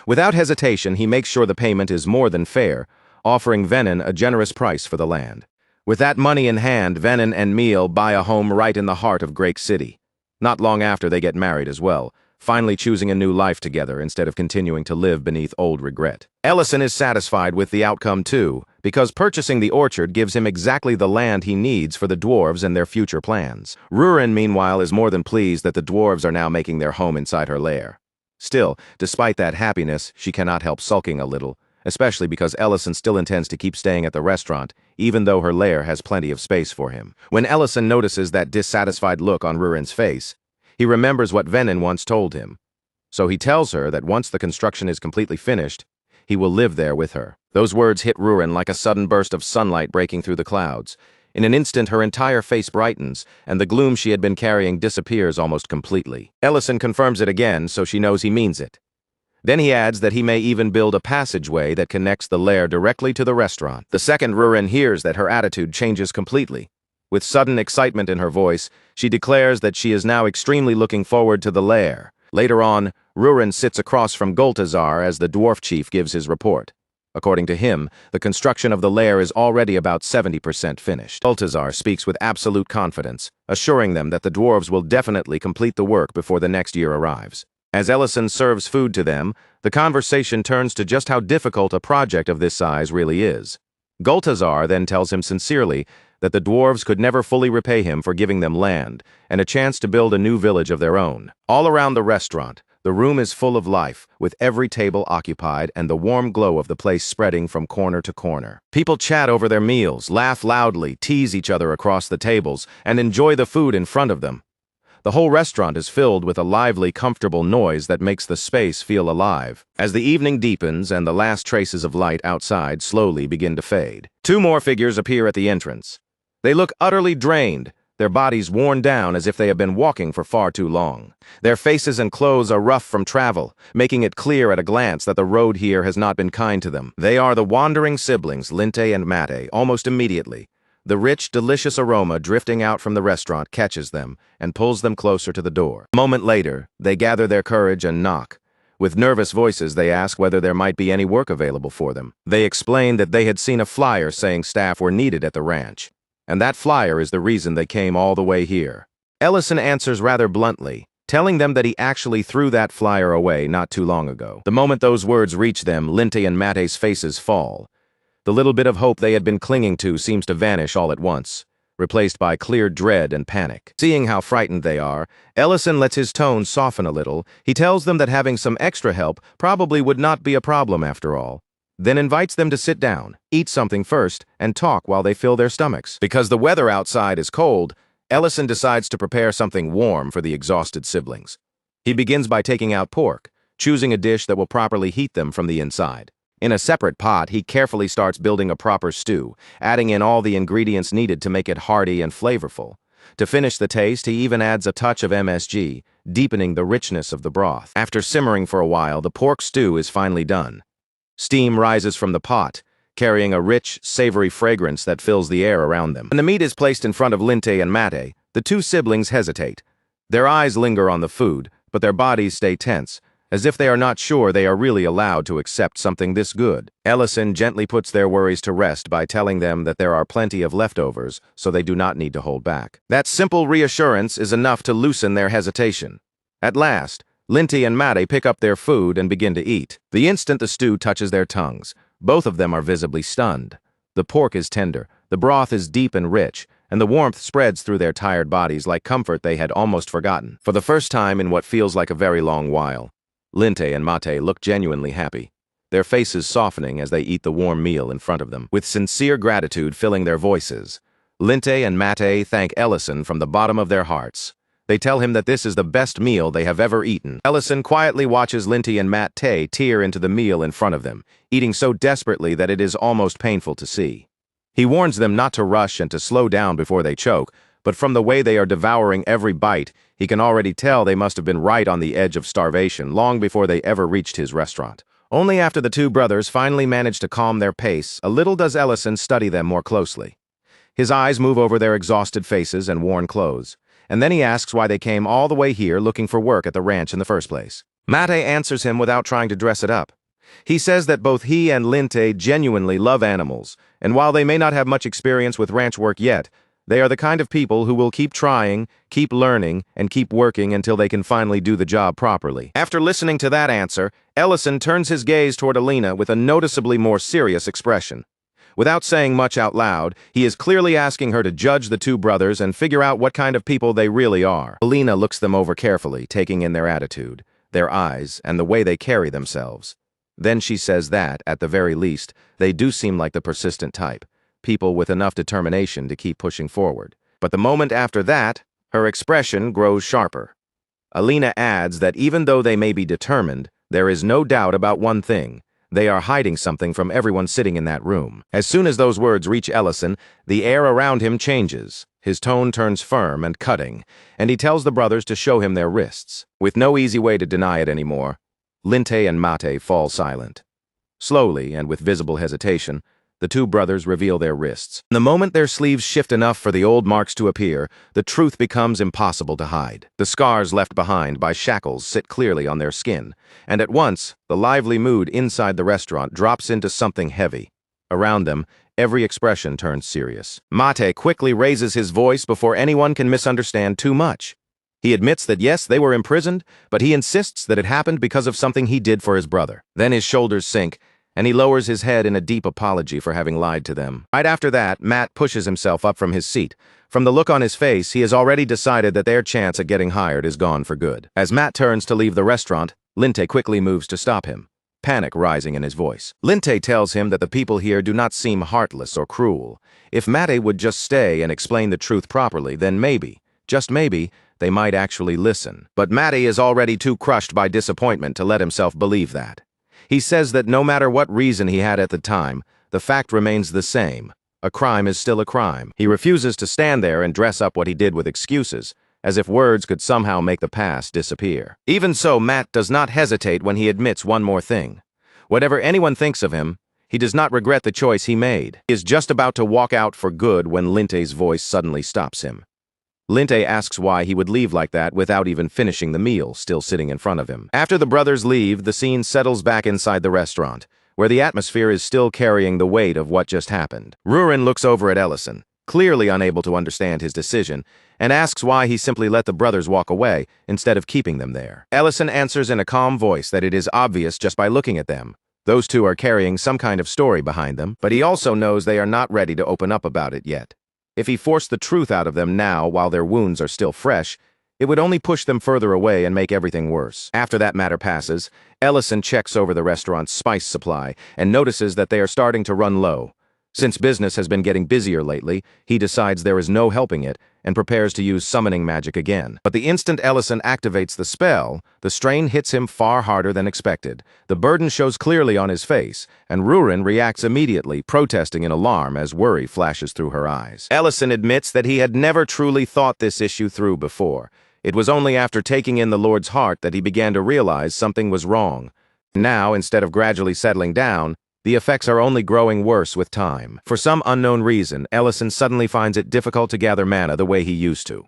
Without hesitation, he makes sure the payment is more than fair, offering Venin a generous price for the land. With that money in hand, Venin and Meal buy a home right in the heart of Great City. Not long after, they get married as well, finally choosing a new life together instead of continuing to live beneath old regret. Ellison is satisfied with the outcome too, because purchasing the orchard gives him exactly the land he needs for the dwarves and their future plans. Rurin, meanwhile, is more than pleased that the dwarves are now making their home inside her lair. Still, despite that happiness, she cannot help sulking a little, especially because Ellison still intends to keep staying at the restaurant, even though her lair has plenty of space for him. When Ellison notices that dissatisfied look on Rurin's face, he remembers what Venin once told him. So he tells her that once the construction is completely finished, he will live there with her. Those words hit Rurin like a sudden burst of sunlight breaking through the clouds. In an instant, her entire face brightens, and the gloom she had been carrying disappears almost completely. Ellison confirms it again, so she knows he means it. Then he adds that he may even build a passageway that connects the lair directly to the restaurant. The second Rurin hears that, her attitude changes completely. With sudden excitement in her voice, she declares that she is now extremely looking forward to the lair. Later on, Rurin sits across from Goltazar as the dwarf chief gives his report. According to him, the construction of the lair is already about 70% finished. Goltazar speaks with absolute confidence, assuring them that the dwarves will definitely complete the work before the next year arrives. As Ellison serves food to them, the conversation turns to just how difficult a project of this size really is. Goltazar then tells him sincerely that the dwarves could never fully repay him for giving them land and a chance to build a new village of their own. All around the restaurant, the room is full of life, with every table occupied and the warm glow of the place spreading from corner to corner. People chat over their meals, laugh loudly, tease each other across the tables, and enjoy the food in front of them. The whole restaurant is filled with a lively, comfortable noise that makes the space feel alive. As the evening deepens and the last traces of light outside slowly begin to fade, two more figures appear at the entrance. They look utterly drained, their bodies worn down as if they have been walking for far too long. Their faces and clothes are rough from travel, making it clear at a glance that the road here has not been kind to them. They are the wandering siblings, Linte and Mate. Almost immediately, the rich, delicious aroma drifting out from the restaurant catches them and pulls them closer to the door. A moment later, they gather their courage and knock. With nervous voices, they ask whether there might be any work available for them. They explain that they had seen a flyer saying staff were needed at the ranch, and that flyer is the reason they came all the way here. Ellison answers rather bluntly, telling them that he actually threw that flyer away not too long ago. The moment those words reach them, Linte and Mate's faces fall. The little bit of hope they had been clinging to seems to vanish all at once, replaced by clear dread and panic. Seeing how frightened they are, Ellison lets his tone soften a little. He tells them that having some extra help probably would not be a problem after all, then invites them to sit down, eat something first, and talk while they fill their stomachs. Because the weather outside is cold, Ellison decides to prepare something warm for the exhausted siblings. He begins by taking out pork, choosing a dish that will properly heat them from the inside. In a separate pot, he carefully starts building a proper stew, adding in all the ingredients needed to make it hearty and flavorful. To finish the taste, he even adds a touch of MSG, deepening the richness of the broth. After simmering for a while, the pork stew is finally done. Steam rises from the pot, carrying a rich, savory fragrance that fills the air around them. When the meat is placed in front of Linte and Mate, the two siblings hesitate. Their eyes linger on the food, but their bodies stay tense, as if they are not sure they are really allowed to accept something this good. Ellison gently puts their worries to rest by telling them that there are plenty of leftovers, so they do not need to hold back. That simple reassurance is enough to loosen their hesitation. At last, Linte and Mate pick up their food and begin to eat. The instant the stew touches their tongues, both of them are visibly stunned. The pork is tender, the broth is deep and rich, and the warmth spreads through their tired bodies like comfort they had almost forgotten. For the first time in what feels like a very long while, Linte and Mate look genuinely happy, their faces softening as they eat the warm meal in front of them. With sincere gratitude filling their voices, Linte and Mate thank Ellison from the bottom of their hearts. They tell him that this is the best meal they have ever eaten. Ellison quietly watches Linte and Mate tear into the meal in front of them, eating so desperately that it is almost painful to see. He warns them not to rush and to slow down before they choke, but from the way they are devouring every bite, he can already tell they must have been right on the edge of starvation long before they ever reached his restaurant. Only after the two brothers finally manage to calm their pace, a little does Ellison study them more closely. His eyes move over their exhausted faces and worn clothes, and then he asks why they came all the way here looking for work at the ranch in the first place. Mate answers him without trying to dress it up. He says that both he and Linte genuinely love animals, and while they may not have much experience with ranch work yet, they are the kind of people who will keep trying, keep learning, and keep working until they can finally do the job properly. After listening to that answer, Ellison turns his gaze toward Alina with a noticeably more serious expression. Without saying much out loud, he is clearly asking her to judge the two brothers and figure out what kind of people they really are. Alina looks them over carefully, taking in their attitude, their eyes, and the way they carry themselves. Then she says that, at the very least, they do seem like the persistent type, people with enough determination to keep pushing forward. But the moment after that, her expression grows sharper. Alina adds that even though they may be determined, there is no doubt about one thing. They are hiding something from everyone sitting in that room. As soon as those words reach Ellison, the air around him changes. His tone turns firm and cutting, and he tells the brothers to show him their wrists. With no easy way to deny it anymore, Linte and Mate fall silent. Slowly, and with visible hesitation, the two brothers reveal their wrists. The moment their sleeves shift enough for the old marks to appear, the truth becomes impossible to hide. The scars left behind by shackles sit clearly on their skin, and at once, the lively mood inside the restaurant drops into something heavy. Around them, every expression turns serious. Mate quickly raises his voice before anyone can misunderstand too much. He admits that yes, they were imprisoned, but he insists that it happened because of something he did for his brother. Then his shoulders sink, and he lowers his head in a deep apology for having lied to them. Right after that, Matt pushes himself up from his seat. From the look on his face, he has already decided that their chance at getting hired is gone for good. As Matt turns to leave the restaurant, Linte quickly moves to stop him, panic rising in his voice. Linte tells him that the people here do not seem heartless or cruel. If Mate would just stay and explain the truth properly, then maybe, just maybe, they might actually listen. But Mate is already too crushed by disappointment to let himself believe that. He says that no matter what reason he had at the time, the fact remains the same. A crime is still a crime. He refuses to stand there and dress up what he did with excuses, as if words could somehow make the past disappear. Even so, Matt does not hesitate when he admits one more thing. Whatever anyone thinks of him, he does not regret the choice he made. He is just about to walk out for good when Linte's voice suddenly stops him. Linte asks why he would leave like that without even finishing the meal, still sitting in front of him. After the brothers leave, the scene settles back inside the restaurant, where the atmosphere is still carrying the weight of what just happened. Rurin looks over at Ellison, clearly unable to understand his decision, and asks why he simply let the brothers walk away instead of keeping them there. Ellison answers in a calm voice that it is obvious just by looking at them. Those two are carrying some kind of story behind them, but he also knows they are not ready to open up about it yet. If he forced the truth out of them now while their wounds are still fresh, it would only push them further away and make everything worse. After that matter passes, Ellison checks over the restaurant's spice supply and notices that they are starting to run low. Since business has been getting busier lately, he decides there is no helping it and prepares to use summoning magic again. But the instant Ellison activates the spell, the strain hits him far harder than expected. The burden shows clearly on his face, and Rurin reacts immediately, protesting in alarm as worry flashes through her eyes. Ellison admits that he had never truly thought this issue through before. It was only after taking in the Lord's heart that he began to realize something was wrong. Now, instead of gradually settling down, the effects are only growing worse with time. For some unknown reason, Ellison suddenly finds it difficult to gather mana the way he used to.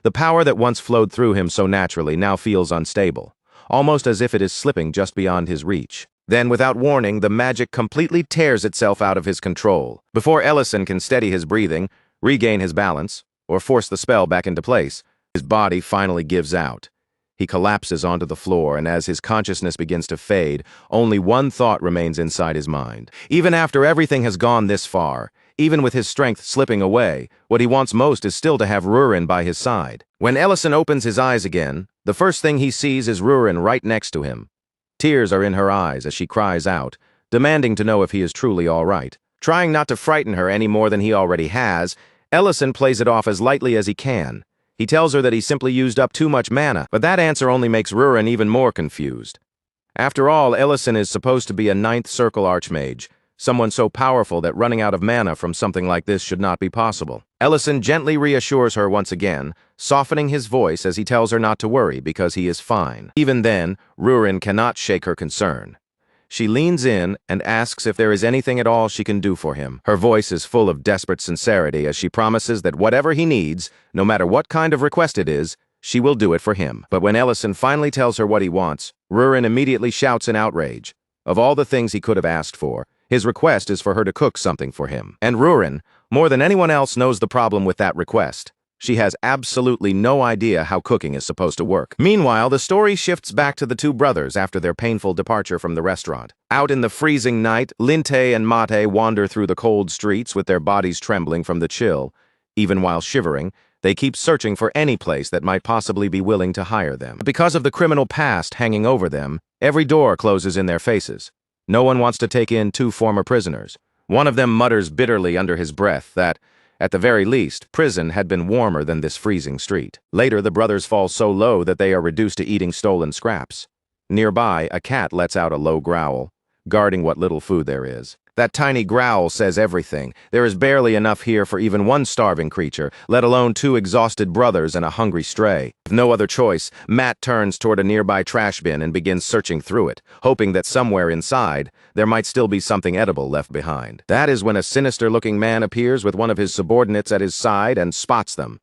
The power that once flowed through him so naturally now feels unstable, almost as if it is slipping just beyond his reach. Then, without warning, the magic completely tears itself out of his control. Before Ellison can steady his breathing, regain his balance, or force the spell back into place, his body finally gives out. He collapses onto the floor, and as his consciousness begins to fade, only one thought remains inside his mind. Even after everything has gone this far, even with his strength slipping away, what he wants most is still to have Rurin by his side. When Ellison opens his eyes again, the first thing he sees is Rurin right next to him. Tears are in her eyes as she cries out, demanding to know if he is truly all right. Trying not to frighten her any more than he already has, Ellison plays it off as lightly as he can. He tells her that he simply used up too much mana, but that answer only makes Rurin even more confused. After all, Ellison is supposed to be a ninth circle archmage, someone so powerful that running out of mana from something like this should not be possible. Ellison gently reassures her once again, softening his voice as he tells her not to worry because he is fine. Even then, Rurin cannot shake her concern. She leans in and asks if there is anything at all she can do for him. Her voice is full of desperate sincerity as she promises that whatever he needs, no matter what kind of request it is, she will do it for him. But when Ellison finally tells her what he wants, Rurin immediately shouts in outrage. Of all the things he could have asked for, his request is for her to cook something for him. And Rurin, more than anyone else, knows the problem with that request. She has absolutely no idea how cooking is supposed to work. Meanwhile, the story shifts back to the two brothers after their painful departure from the restaurant. Out in the freezing night, Linte and Mate wander through the cold streets with their bodies trembling from the chill. Even while shivering, They keep searching for any place that might possibly be willing to hire them. Because of the criminal past hanging over them, every door closes in their faces. No one wants to take in 2 former prisoners. One of them mutters bitterly under his breath that, at the very least, prison had been warmer than this freezing street. Later, the brothers fall so low that they are reduced to eating stolen scraps. Nearby, a cat lets out a low growl, guarding what little food there is. That tiny growl says everything. There is barely enough here for even one starving creature, let alone 2 exhausted brothers and a hungry stray. With no other choice, Matt turns toward a nearby trash bin and begins searching through it, hoping that somewhere inside, there might still be something edible left behind. That is when a sinister-looking man appears with one of his subordinates at his side and spots them.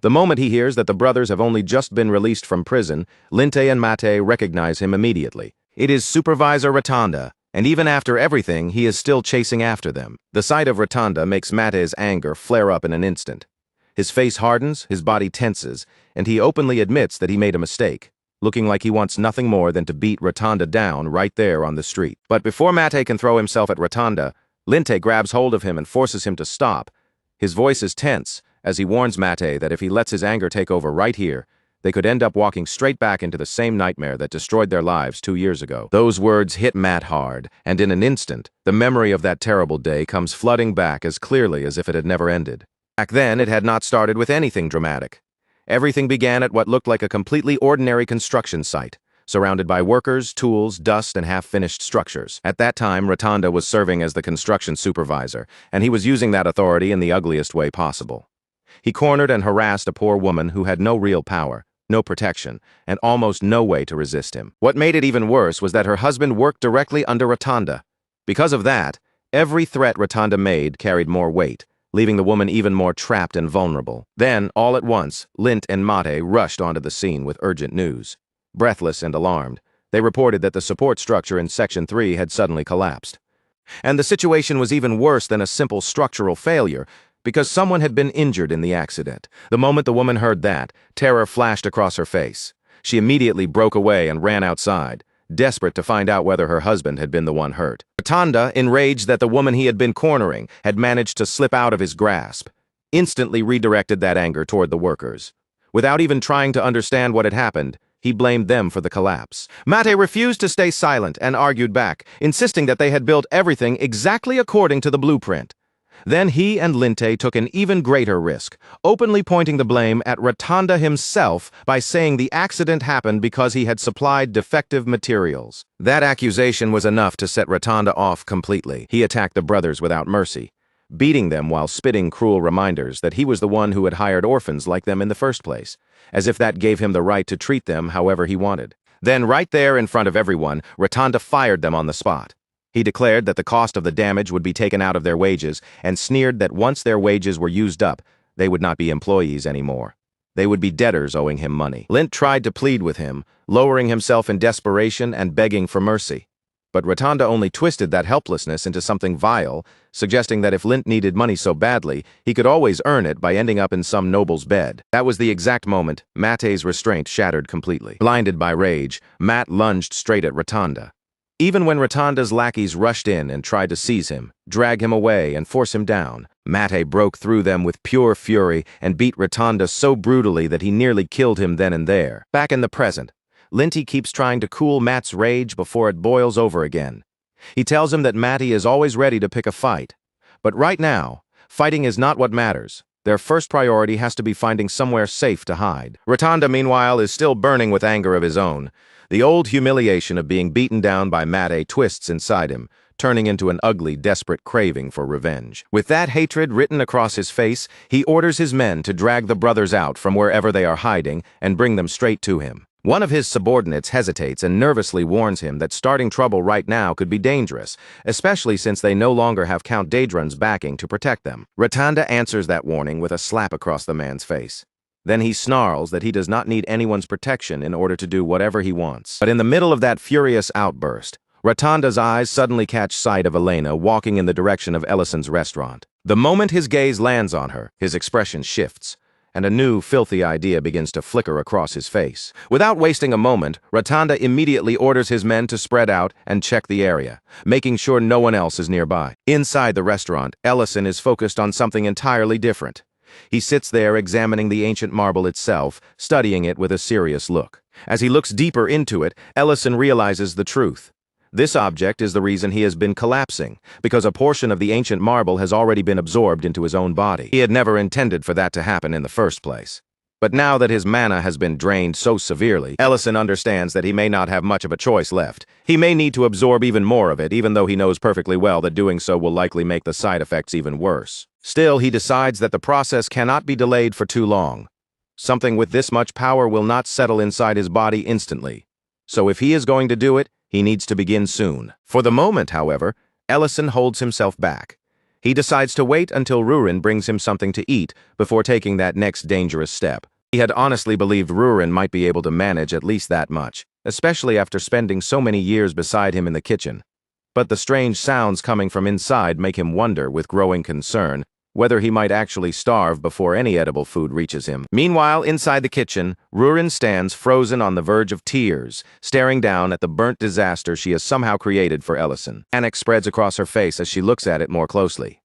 The moment he hears that the brothers have only just been released from prison, Linte and Mate recognize him immediately. It is Supervisor Rotunda, and even after everything, he is still chasing after them. The sight of Rotunda makes Mate's anger flare up in an instant. His face hardens, his body tenses, and he openly admits that he made a mistake, looking like he wants nothing more than to beat Rotunda down right there on the street. But before Mate can throw himself at Rotunda, Linte grabs hold of him and forces him to stop. His voice is tense as he warns Mate that if he lets his anger take over right here, they could end up walking straight back into the same nightmare that destroyed their lives 2 years ago. Those words hit Matt hard, and in an instant, the memory of that terrible day comes flooding back as clearly as if it had never ended. Back then, it had not started with anything dramatic. Everything began at what looked like a completely ordinary construction site, surrounded by workers, tools, dust, and half-finished structures. At that time, Rotunda was serving as the construction supervisor, and he was using that authority in the ugliest way possible. He cornered and harassed a poor woman who had no real power, no protection, and almost no way to resist him. What made it even worse was that her husband worked directly under Rotunda. Because of that, every threat Rotunda made carried more weight, leaving the woman even more trapped and vulnerable. Then, all at once, Lint and Mate rushed onto the scene with urgent news. Breathless and alarmed, they reported that the support structure in Section 3 had suddenly collapsed. And the situation was even worse than a simple structural failure, because someone had been injured in the accident. The moment the woman heard that, terror flashed across her face. She immediately broke away and ran outside, desperate to find out whether her husband had been the one hurt. Rotunda, enraged that the woman he had been cornering had managed to slip out of his grasp, instantly redirected that anger toward the workers. Without even trying to understand what had happened, he blamed them for the collapse. Mate refused to stay silent and argued back, insisting that they had built everything exactly according to the blueprint. Then he and Linte took an even greater risk, openly pointing the blame at Rotunda himself by saying the accident happened because he had supplied defective materials. That accusation was enough to set Rotunda off completely. He attacked the brothers without mercy, beating them while spitting cruel reminders that he was the one who had hired orphans like them in the first place, as if that gave him the right to treat them however he wanted. Then, right there in front of everyone, Rotunda fired them on the spot. He declared that the cost of the damage would be taken out of their wages and sneered that once their wages were used up, they would not be employees anymore. They would be debtors owing him money. Lint tried to plead with him, lowering himself in desperation and begging for mercy. But Rotunda only twisted that helplessness into something vile, suggesting that if Lint needed money so badly, he could always earn it by ending up in some noble's bed. That was the exact moment Mate's restraint shattered completely. Blinded by rage, Matt lunged straight at Rotunda. Even when Rotunda's lackeys rushed in and tried to seize him, drag him away, and force him down, Mate broke through them with pure fury and beat Rotunda so brutally that he nearly killed him then and there. Back in the present, Linty keeps trying to cool Matt's rage before it boils over again. He tells him that Matty is always ready to pick a fight. But right now, fighting is not what matters. Their first priority has to be finding somewhere safe to hide. Rotunda, meanwhile, is still burning with anger of his own. The old humiliation of being beaten down by Mate twists inside him, turning into an ugly, desperate craving for revenge. With that hatred written across his face, he orders his men to drag the brothers out from wherever they are hiding and bring them straight to him. One of his subordinates hesitates and nervously warns him that starting trouble right now could be dangerous, especially since they no longer have Count Daedron's backing to protect them. Rotunda answers that warning with a slap across the man's face. Then he snarls that he does not need anyone's protection in order to do whatever he wants. But in the middle of that furious outburst, Rotunda's eyes suddenly catch sight of Elena walking in the direction of Ellison's restaurant. The moment his gaze lands on her, his expression shifts, and a new, filthy idea begins to flicker across his face. Without wasting a moment, Rotunda immediately orders his men to spread out and check the area, making sure no one else is nearby. Inside the restaurant, Ellison is focused on something entirely different. He sits there examining the ancient marble itself, studying it with a serious look. As he looks deeper into it, Ellison realizes the truth. This object is the reason he has been collapsing, because a portion of the ancient marble has already been absorbed into his own body. He had never intended for that to happen in the first place. But now that his mana has been drained so severely, Ellison understands that he may not have much of a choice left. He may need to absorb even more of it, even though he knows perfectly well that doing so will likely make the side effects even worse. Still, he decides that the process cannot be delayed for too long. Something with this much power will not settle inside his body instantly. So if he is going to do it, he needs to begin soon. For the moment, however, Ellison holds himself back. He decides to wait until Rurin brings him something to eat before taking that next dangerous step. He had honestly believed Rurin might be able to manage at least that much, especially after spending so many years beside him in the kitchen. But the strange sounds coming from inside make him wonder with growing concern whether he might actually starve before any edible food reaches him. Meanwhile, inside the kitchen, Rurin stands frozen on the verge of tears, staring down at the burnt disaster she has somehow created for Ellison. Panic spreads across her face as she looks at it more closely.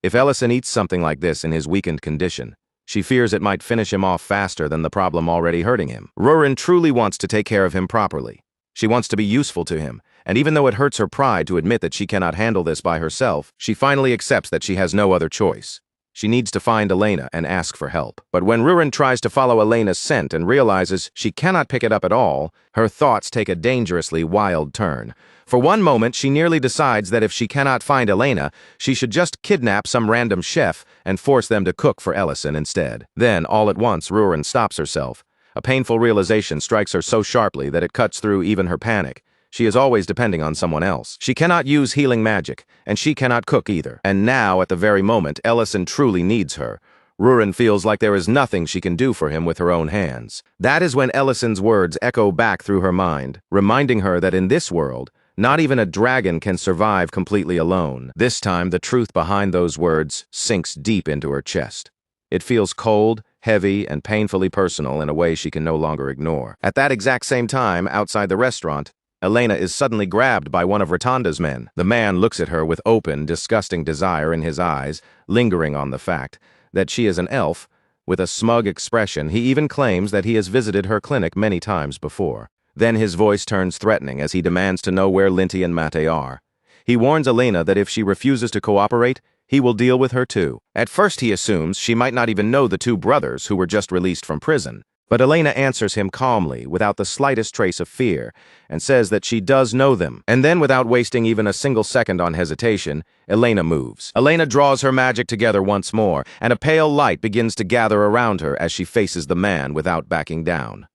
If Ellison eats something like this in his weakened condition, she fears it might finish him off faster than the problem already hurting him. Rurin truly wants to take care of him properly. She wants to be useful to him, and even though it hurts her pride to admit that she cannot handle this by herself, she finally accepts that she has no other choice. She needs to find Elena and ask for help. But when Rurin tries to follow Elena's scent and realizes she cannot pick it up at all, her thoughts take a dangerously wild turn. For one moment, she nearly decides that if she cannot find Elena, she should just kidnap some random chef and force them to cook for Ellison instead. Then, all at once, Rurin stops herself. A painful realization strikes her so sharply that it cuts through even her panic. She is always depending on someone else. She cannot use healing magic, and she cannot cook either. And now, at the very moment, Ellison truly needs her. Rurin feels like there is nothing she can do for him with her own hands. That is when Ellison's words echo back through her mind, reminding her that in this world, not even a dragon can survive completely alone. This time, the truth behind those words sinks deep into her chest. It feels cold, heavy, and painfully personal in a way she can no longer ignore. At that exact same time, outside the restaurant, Elena is suddenly grabbed by one of Rotanda's men. The man looks at her with open, disgusting desire in his eyes, lingering on the fact that she is an elf. With a smug expression, he even claims that he has visited her clinic many times before. Then his voice turns threatening as he demands to know where Linty and Mate are. He warns Elena that if she refuses to cooperate, he will deal with her too. At first he assumes she might not even know the two brothers who were just released from prison. But Elena answers him calmly, without the slightest trace of fear, and says that she does know them. And then, without wasting even a single second on hesitation, Elena moves. Elena draws her magic together once more, and a pale light begins to gather around her as she faces the man without backing down.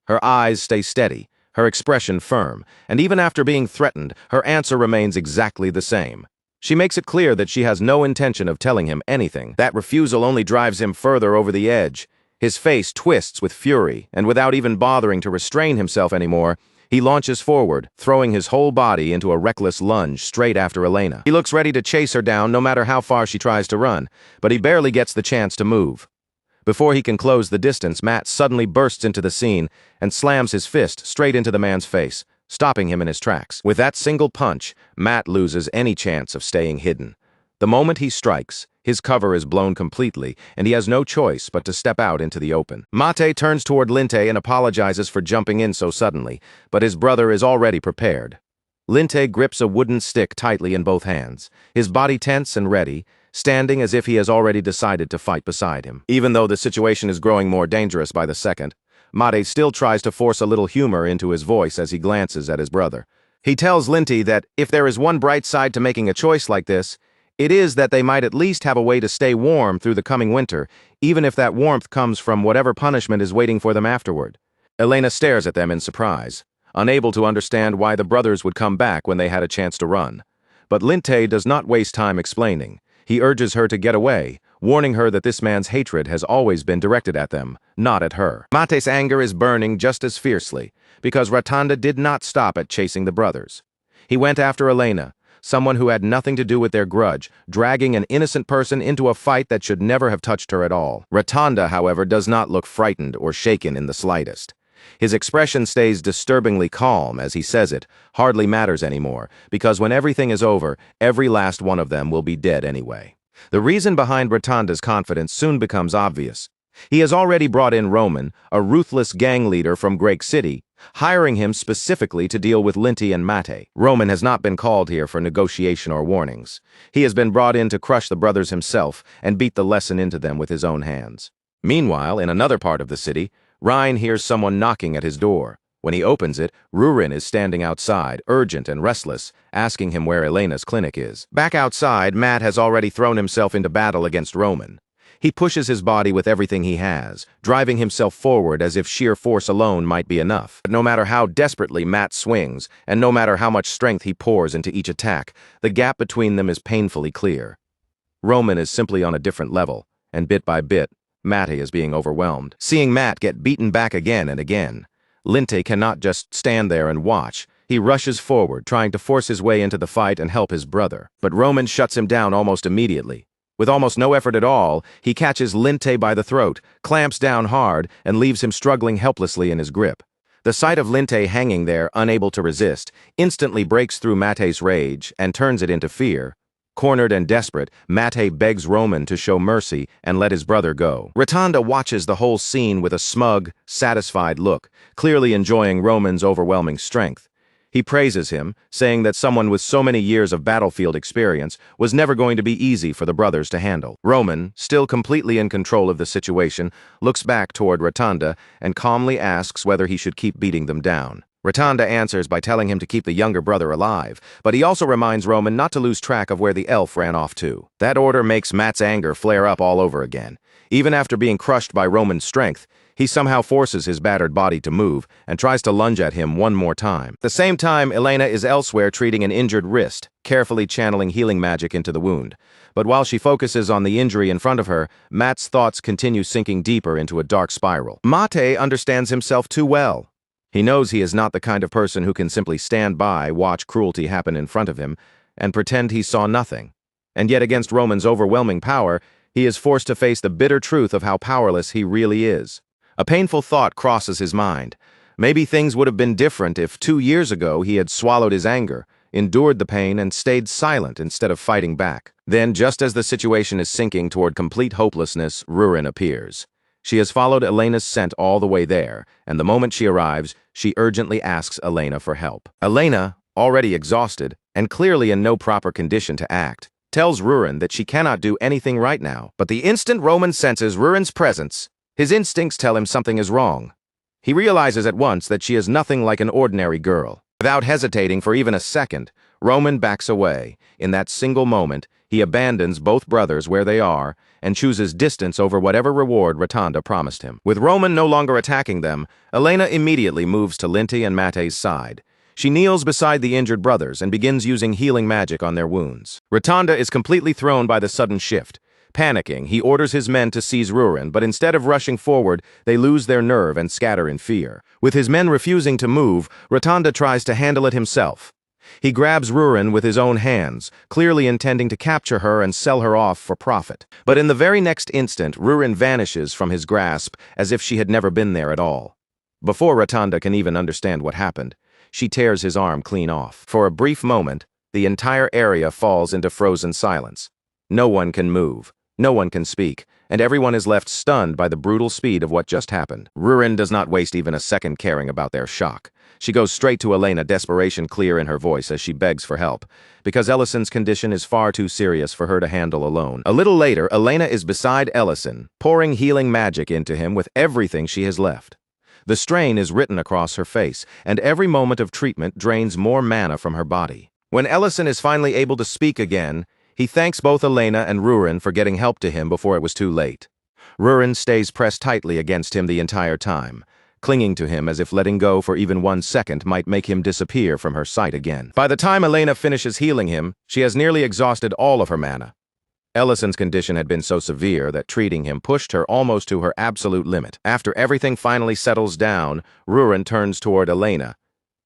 Her eyes stay steady, her expression firm, and even after being threatened, her answer remains exactly the same. She makes it clear that she has no intention of telling him anything. That refusal only drives him further over the edge. His face twists with fury, and without even bothering to restrain himself anymore, he launches forward, throwing his whole body into a reckless lunge straight after Elena. He looks ready to chase her down no matter how far she tries to run, but he barely gets the chance to move. Before he can close the distance, Matt suddenly bursts into the scene and slams his fist straight into the man's face, stopping him in his tracks. With that single punch, Matt loses any chance of staying hidden. The moment he strikes, his cover is blown completely, and he has no choice but to step out into the open. Mate turns toward Linte and apologizes for jumping in so suddenly, but his brother is already prepared. Linte grips a wooden stick tightly in both hands, his body tense and ready, standing as if he has already decided to fight beside him. Even though the situation is growing more dangerous by the second, Mate still tries to force a little humor into his voice as he glances at his brother. He tells Linty that if there is one bright side to making a choice like this, it is that they might at least have a way to stay warm through the coming winter, even if that warmth comes from whatever punishment is waiting for them afterward. Elena stares at them in surprise, unable to understand why the brothers would come back when they had a chance to run. But Linte does not waste time explaining. He urges her to get away, warning her that this man's hatred has always been directed at them, not at her. Mate's anger is burning just as fiercely, because Rotanda did not stop at chasing the brothers. He went after Elena, someone who had nothing to do with their grudge, dragging an innocent person into a fight that should never have touched her at all. Rotanda, however, does not look frightened or shaken in the slightest. His expression stays disturbingly calm as he says it, hardly matters anymore, because when everything is over, every last one of them will be dead anyway. The reason behind Rotanda's confidence soon becomes obvious. He has already brought in Roman, a ruthless gang leader from Great City, hiring him specifically to deal with Linty and Mate. Roman has not been called here for negotiation or warnings. He has been brought in to crush the brothers himself and beat the lesson into them with his own hands. Meanwhile, in another part of the city, Ryan hears someone knocking at his door. When he opens it, Rurin is standing outside, urgent and restless, asking him where Elena's clinic is. Back outside, Matt has already thrown himself into battle against Roman. He pushes his body with everything he has, driving himself forward as if sheer force alone might be enough. But no matter how desperately Matt swings, and no matter how much strength he pours into each attack, the gap between them is painfully clear. Roman is simply on a different level, and bit by bit, Mate is being overwhelmed. Seeing Matt get beaten back again and again, Linty cannot just stand there and watch. He rushes forward, trying to force his way into the fight and help his brother. But Roman shuts him down almost immediately. With almost no effort at all, he catches Linty by the throat, clamps down hard, and leaves him struggling helplessly in his grip. The sight of Linty hanging there, unable to resist, instantly breaks through Mate's rage and turns it into fear. Cornered and desperate, Mate begs Roman to show mercy and let his brother go. Rotanda watches the whole scene with a smug, satisfied look, clearly enjoying Roman's overwhelming strength. He praises him, saying that someone with so many years of battlefield experience was never going to be easy for the brothers to handle. Roman, still completely in control of the situation, looks back toward Rotanda and calmly asks whether he should keep beating them down. Rotanda answers by telling him to keep the younger brother alive, but he also reminds Roman not to lose track of where the elf ran off to. That order makes Matt's anger flare up all over again. Even after being crushed by Roman's strength, he somehow forces his battered body to move and tries to lunge at him one more time. At the same time, Elena is elsewhere treating an injured wrist, carefully channeling healing magic into the wound. But while she focuses on the injury in front of her, Matt's thoughts continue sinking deeper into a dark spiral. Mate understands himself too well. He knows he is not the kind of person who can simply stand by, watch cruelty happen in front of him, and pretend he saw nothing. And yet against Roman's overwhelming power, he is forced to face the bitter truth of how powerless he really is. A painful thought crosses his mind. Maybe things would have been different if 2 years ago he had swallowed his anger, endured the pain, and stayed silent instead of fighting back. Then, just as the situation is sinking toward complete hopelessness, Rurin appears. She has followed Elena's scent all the way there, and the moment she arrives, she urgently asks Elena for help. Elena, already exhausted, and clearly in no proper condition to act, tells Rurin that she cannot do anything right now. But the instant Roman senses Rurin's presence, his instincts tell him something is wrong. He realizes at once that she is nothing like an ordinary girl. Without hesitating for even a second, Roman backs away. In that single moment, he abandons both brothers where they are and chooses distance over whatever reward Rotanda promised him. With Roman no longer attacking them, Elena immediately moves to Linty and Mate's side. She kneels beside the injured brothers and begins using healing magic on their wounds. Rotanda is completely thrown by the sudden shift. Panicking, he orders his men to seize Rurin, but instead of rushing forward, they lose their nerve and scatter in fear. With his men refusing to move, Rotanda tries to handle it himself. He grabs Rurin with his own hands, clearly intending to capture her and sell her off for profit. But in the very next instant, Rurin vanishes from his grasp as if she had never been there at all. Before Rotanda can even understand what happened, she tears his arm clean off. For a brief moment, the entire area falls into frozen silence. No one can move. No one can speak, and everyone is left stunned by the brutal speed of what just happened. Rurin does not waste even a second caring about their shock. She goes straight to Elena, desperation clear in her voice as she begs for help, because Ellison's condition is far too serious for her to handle alone. A little later, Elena is beside Ellison, pouring healing magic into him with everything she has left. The strain is written across her face, and every moment of treatment drains more mana from her body. When Ellison is finally able to speak again, he thanks both Elena and Rurin for getting help to him before it was too late. Rurin stays pressed tightly against him the entire time, clinging to him as if letting go for even 1 second might make him disappear from her sight again. By the time Elena finishes healing him, she has nearly exhausted all of her mana. Ellison's condition had been so severe that treating him pushed her almost to her absolute limit. After everything finally settles down, Rurin turns toward Elena.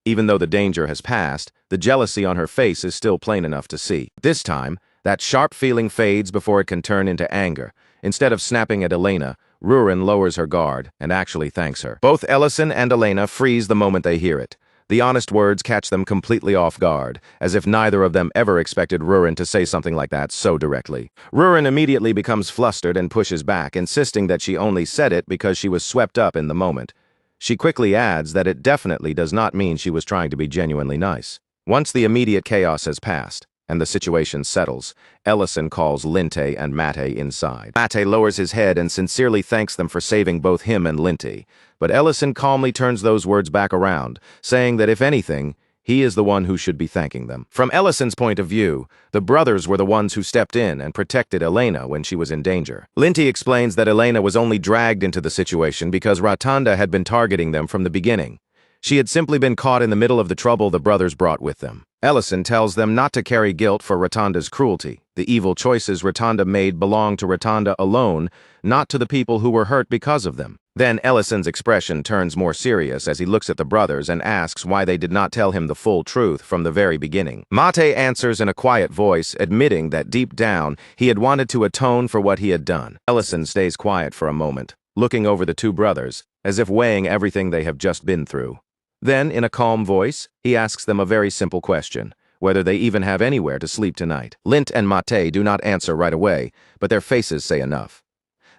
Even though the danger has passed, the jealousy on her face is still plain enough to see. This time, that sharp feeling fades before it can turn into anger. Instead of snapping at Elena, Rurin lowers her guard and actually thanks her. Both Ellison and Elena freeze the moment they hear it. The honest words catch them completely off guard, as if neither of them ever expected Rurin to say something like that so directly. Rurin immediately becomes flustered and pushes back, insisting that she only said it because she was swept up in the moment. She quickly adds that it definitely does not mean she was trying to be genuinely nice. Once the immediate chaos has passed, and the situation settles, Ellison calls Linte and Mate inside. Mate lowers his head and sincerely thanks them for saving both him and Linte, but Ellison calmly turns those words back around, saying that if anything, he is the one who should be thanking them. From Ellison's point of view, the brothers were the ones who stepped in and protected Elena when she was in danger. Linte explains that Elena was only dragged into the situation because Rotunda had been targeting them from the beginning. She had simply been caught in the middle of the trouble the brothers brought with them. Ellison tells them not to carry guilt for Rotunda's cruelty. The evil choices Rotunda made belong to Rotunda alone, not to the people who were hurt because of them. Then Ellison's expression turns more serious as he looks at the brothers and asks why they did not tell him the full truth from the very beginning. Mate answers in a quiet voice, admitting that deep down he had wanted to atone for what he had done. Ellison stays quiet for a moment, looking over the two brothers, as if weighing everything they have just been through. Then, in a calm voice, he asks them a very simple question, whether they even have anywhere to sleep tonight. Lint and Mate do not answer right away, but their faces say enough.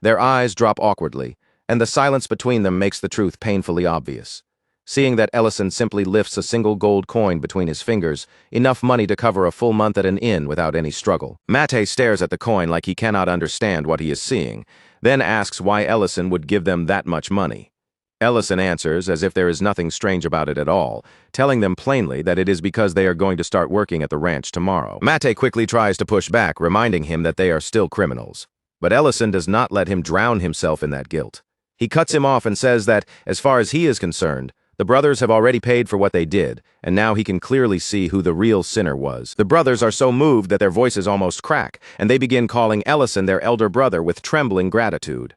Their eyes drop awkwardly, and the silence between them makes the truth painfully obvious. Seeing that Ellison simply lifts a single gold coin between his fingers, enough money to cover a full month at an inn without any struggle. Mate stares at the coin like he cannot understand what he is seeing, then asks why Ellison would give them that much money. Ellison answers as if there is nothing strange about it at all, telling them plainly that it is because they are going to start working at the ranch tomorrow. Mate quickly tries to push back, reminding him that they are still criminals. But Ellison does not let him drown himself in that guilt. He cuts him off and says that, as far as he is concerned, the brothers have already paid for what they did, and now he can clearly see who the real sinner was. The brothers are so moved that their voices almost crack, and they begin calling Ellison their elder brother with trembling gratitude.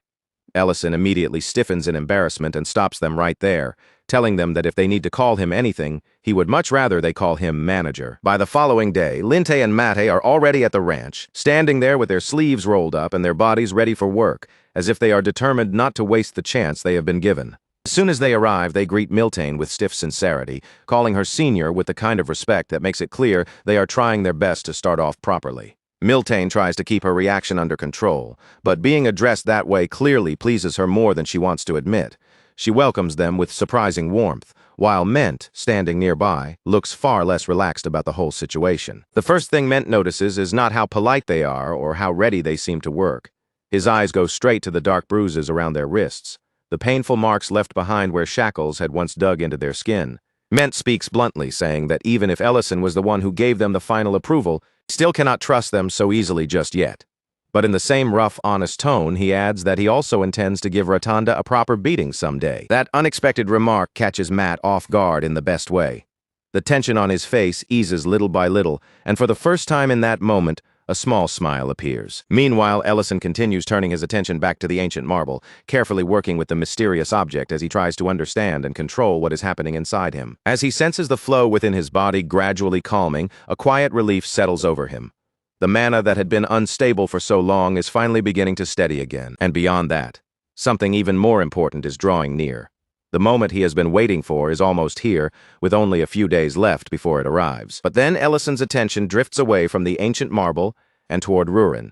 Ellison immediately stiffens in embarrassment and stops them right there, telling them that if they need to call him anything, he would much rather they call him manager. By the following day, Linte and Mate are already at the ranch, standing there with their sleeves rolled up and their bodies ready for work, as if they are determined not to waste the chance they have been given. As soon as they arrive, they greet Miltane with stiff sincerity, calling her senior with the kind of respect that makes it clear they are trying their best to start off properly. Miltane tries to keep her reaction under control, but being addressed that way clearly pleases her more than she wants to admit. She welcomes them with surprising warmth, while Ment, standing nearby, looks far less relaxed about the whole situation. The first thing Ment notices is not how polite they are or how ready they seem to work. His eyes go straight to the dark bruises around their wrists, the painful marks left behind where shackles had once dug into their skin. Ment speaks bluntly, saying that even if Ellison was the one who gave them the final approval, he still cannot trust them so easily just yet. But in the same rough, honest tone, he adds that he also intends to give Rotunda a proper beating someday. That unexpected remark catches Matt off guard in the best way. The tension on his face eases little by little, and for the first time in that moment, a small smile appears. Meanwhile, Ellison continues turning his attention back to the ancient marble, carefully working with the mysterious object as he tries to understand and control what is happening inside him. As he senses the flow within his body gradually calming, a quiet relief settles over him. The mana that had been unstable for so long is finally beginning to steady again. And beyond that, something even more important is drawing near. The moment he has been waiting for is almost here, with only a few days left before it arrives. But then Ellison's attention drifts away from the ancient marble and toward Rurin.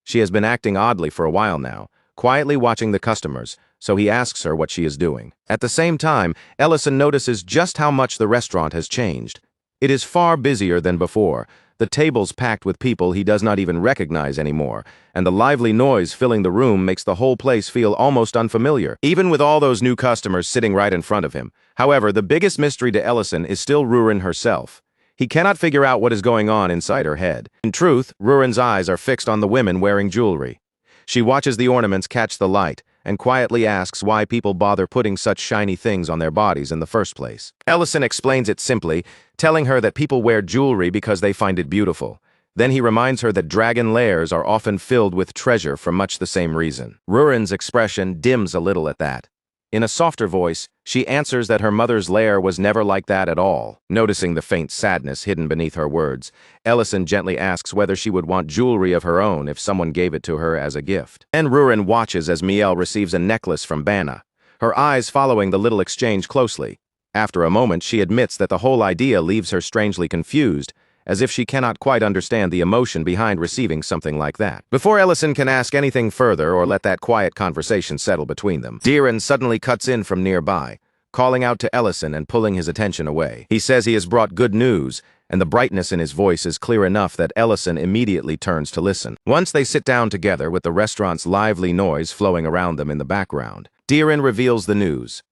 She has been acting oddly for a while now, quietly watching the customers, so he asks her what she is doing. At the same time, Ellison notices just how much the restaurant has changed. It is far busier than before, the tables packed with people he does not even recognize anymore, and the lively noise filling the room makes the whole place feel almost unfamiliar, even with all those new customers sitting right in front of him. However, the biggest mystery to Ellison is still Rurin herself. He cannot figure out what is going on inside her head. In truth, Rurin's eyes are fixed on the women wearing jewelry. She watches the ornaments catch the light, and quietly asks why people bother putting such shiny things on their bodies in the first place. Ellison explains it simply, telling her that people wear jewelry because they find it beautiful. Then he reminds her that dragon lairs are often filled with treasure for much the same reason. Rurin's expression dims a little at that. In a softer voice, she answers that her mother's lair was never like that at all. Noticing the faint sadness hidden beneath her words, Ellison gently asks whether she would want jewelry of her own if someone gave it to her as a gift. Then Rurin watches as Miel receives a necklace from Bana, her eyes following the little exchange closely. After a moment, she admits that the whole idea leaves her strangely confused, as if she cannot quite understand the emotion behind receiving something like that. Before Ellison can ask anything further or let that quiet conversation settle between them, Deeren suddenly cuts in from nearby, calling out to Ellison and pulling his attention away. He says he has brought good news, and the brightness in his voice is clear enough that Ellison immediately turns to listen. Once they sit down together with the restaurant's lively noise flowing around them in the background, Deeren reveals the news.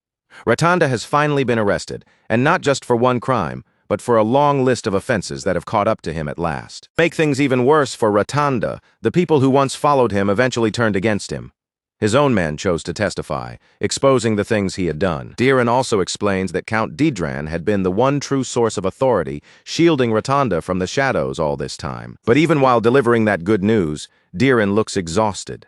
Ratanda has finally been arrested, and not just for one crime, but for a long list of offenses that have caught up to him at last. Make things even worse for Ratanda, the people who once followed him eventually turned against him. His own men chose to testify, exposing the things he had done. Deeren also explains that Count Didran had been the one true source of authority, shielding Ratanda from the shadows all this time. But even while delivering that good news, Deeren looks exhausted.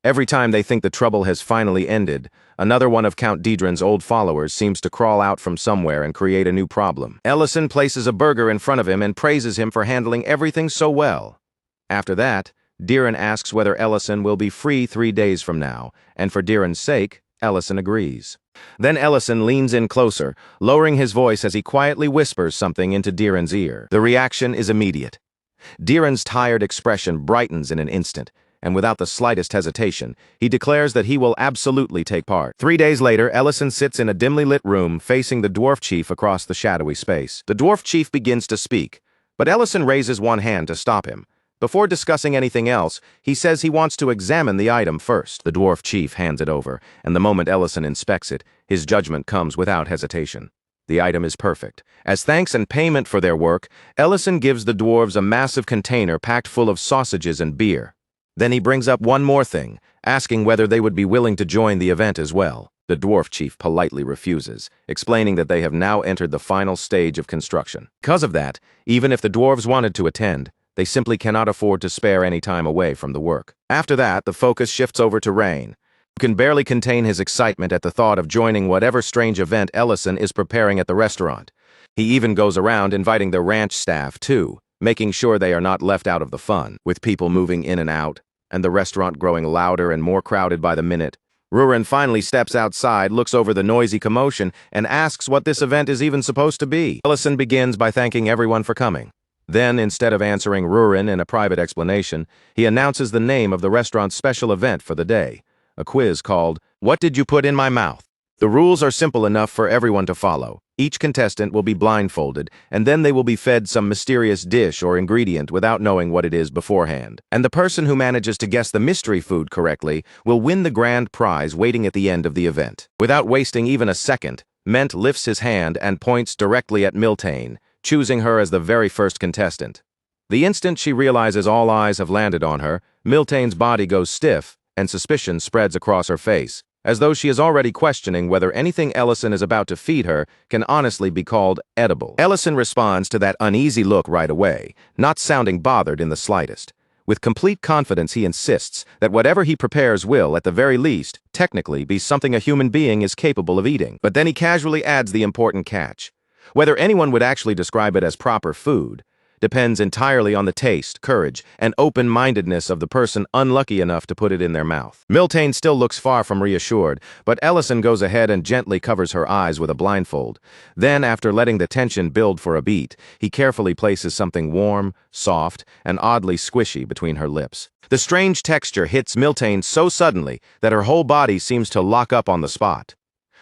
Every time they think the trouble has finally ended, another one of Count Didran's old followers seems to crawl out from somewhere and create a new problem. Ellison places a burger in front of him and praises him for handling everything so well. After that, Deeren asks whether Ellison will be free 3 days from now, and for Deeren's sake, Ellison agrees. Then Ellison leans in closer, lowering his voice as he quietly whispers something into Deeren's ear. The reaction is immediate. Deeren's tired expression brightens in an instant, and without the slightest hesitation, he declares that he will absolutely take part. 3 days later, Ellison sits in a dimly lit room facing the dwarf chief across the shadowy space. The dwarf chief begins to speak, but Ellison raises one hand to stop him. Before discussing anything else, he says he wants to examine the item first. The dwarf chief hands it over, and the moment Ellison inspects it, his judgment comes without hesitation. The item is perfect. As thanks and payment for their work, Ellison gives the dwarves a massive container packed full of sausages and beer. Then he brings up one more thing, asking whether they would be willing to join the event as well. The dwarf chief politely refuses, explaining that they have now entered the final stage of construction. Because of that, even if the dwarves wanted to attend, they simply cannot afford to spare any time away from the work. After that, the focus shifts over to Rain, who can barely contain his excitement at the thought of joining whatever strange event Ellison is preparing at the restaurant. He even goes around inviting the ranch staff, too, making sure they are not left out of the fun. With people moving in and out, and the restaurant growing louder and more crowded by the minute, Ruren finally steps outside, looks over the noisy commotion, and asks what this event is even supposed to be. Ellison begins by thanking everyone for coming. Then, instead of answering Ruren in a private explanation, he announces the name of the restaurant's special event for the day, a quiz called, "What Did You Put in My Mouth?" The rules are simple enough for everyone to follow. Each contestant will be blindfolded, and then they will be fed some mysterious dish or ingredient without knowing what it is beforehand. And the person who manages to guess the mystery food correctly will win the grand prize waiting at the end of the event. Without wasting even a second, Ment lifts his hand and points directly at Miltane, choosing her as the very first contestant. The instant she realizes all eyes have landed on her, Miltane's body goes stiff, and suspicion spreads across her face, as though she is already questioning whether anything Ellison is about to feed her can honestly be called edible. Ellison responds to that uneasy look right away, not sounding bothered in the slightest. With complete confidence, he insists that whatever he prepares will, at the very least, technically be something a human being is capable of eating. But then he casually adds the important catch. Whether anyone would actually describe it as proper food depends entirely on the taste, courage, and open-mindedness of the person unlucky enough to put it in their mouth. Miltane still looks far from reassured, but Ellison goes ahead and gently covers her eyes with a blindfold. Then, after letting the tension build for a beat, he carefully places something warm, soft, and oddly squishy between her lips. The strange texture hits Miltane so suddenly that her whole body seems to lock up on the spot.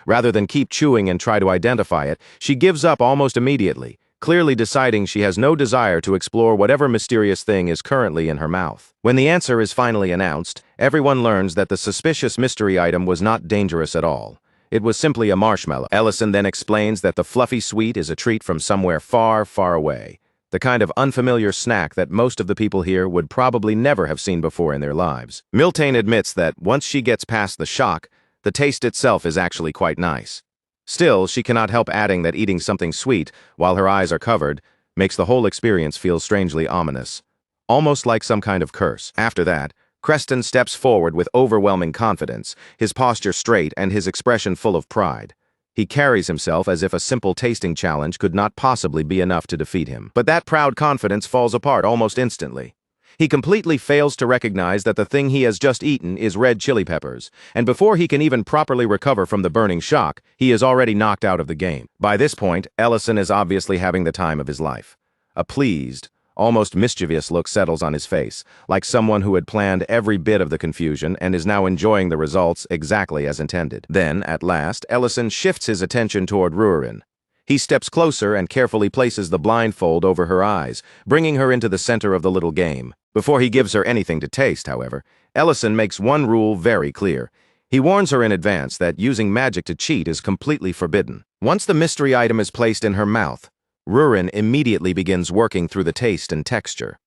Rather than keep chewing and try to identify it, she gives up almost immediately, clearly deciding she has no desire to explore whatever mysterious thing is currently in her mouth. When the answer is finally announced, everyone learns that the suspicious mystery item was not dangerous at all. It was simply a marshmallow. Ellison then explains that the fluffy sweet is a treat from somewhere far, far away, the kind of unfamiliar snack that most of the people here would probably never have seen before in their lives. Miltane admits that once she gets past the shock, the taste itself is actually quite nice. Still, she cannot help adding that eating something sweet, while her eyes are covered, makes the whole experience feel strangely ominous, almost like some kind of curse. After that, Creston steps forward with overwhelming confidence, his posture straight and his expression full of pride. He carries himself as if a simple tasting challenge could not possibly be enough to defeat him. But that proud confidence falls apart almost instantly. He completely fails to recognize that the thing he has just eaten is red chili peppers, and before he can even properly recover from the burning shock, he is already knocked out of the game. By this point, Ellison is obviously having the time of his life. A pleased, almost mischievous look settles on his face, like someone who had planned every bit of the confusion and is now enjoying the results exactly as intended. Then, at last, Ellison shifts his attention toward Rurin. He steps closer and carefully places the blindfold over her eyes, bringing her into the center of the little game. Before he gives her anything to taste, however, Ellison makes one rule very clear. He warns her in advance that using magic to cheat is completely forbidden. Once the mystery item is placed in her mouth, Rurin immediately begins working through the taste and texture.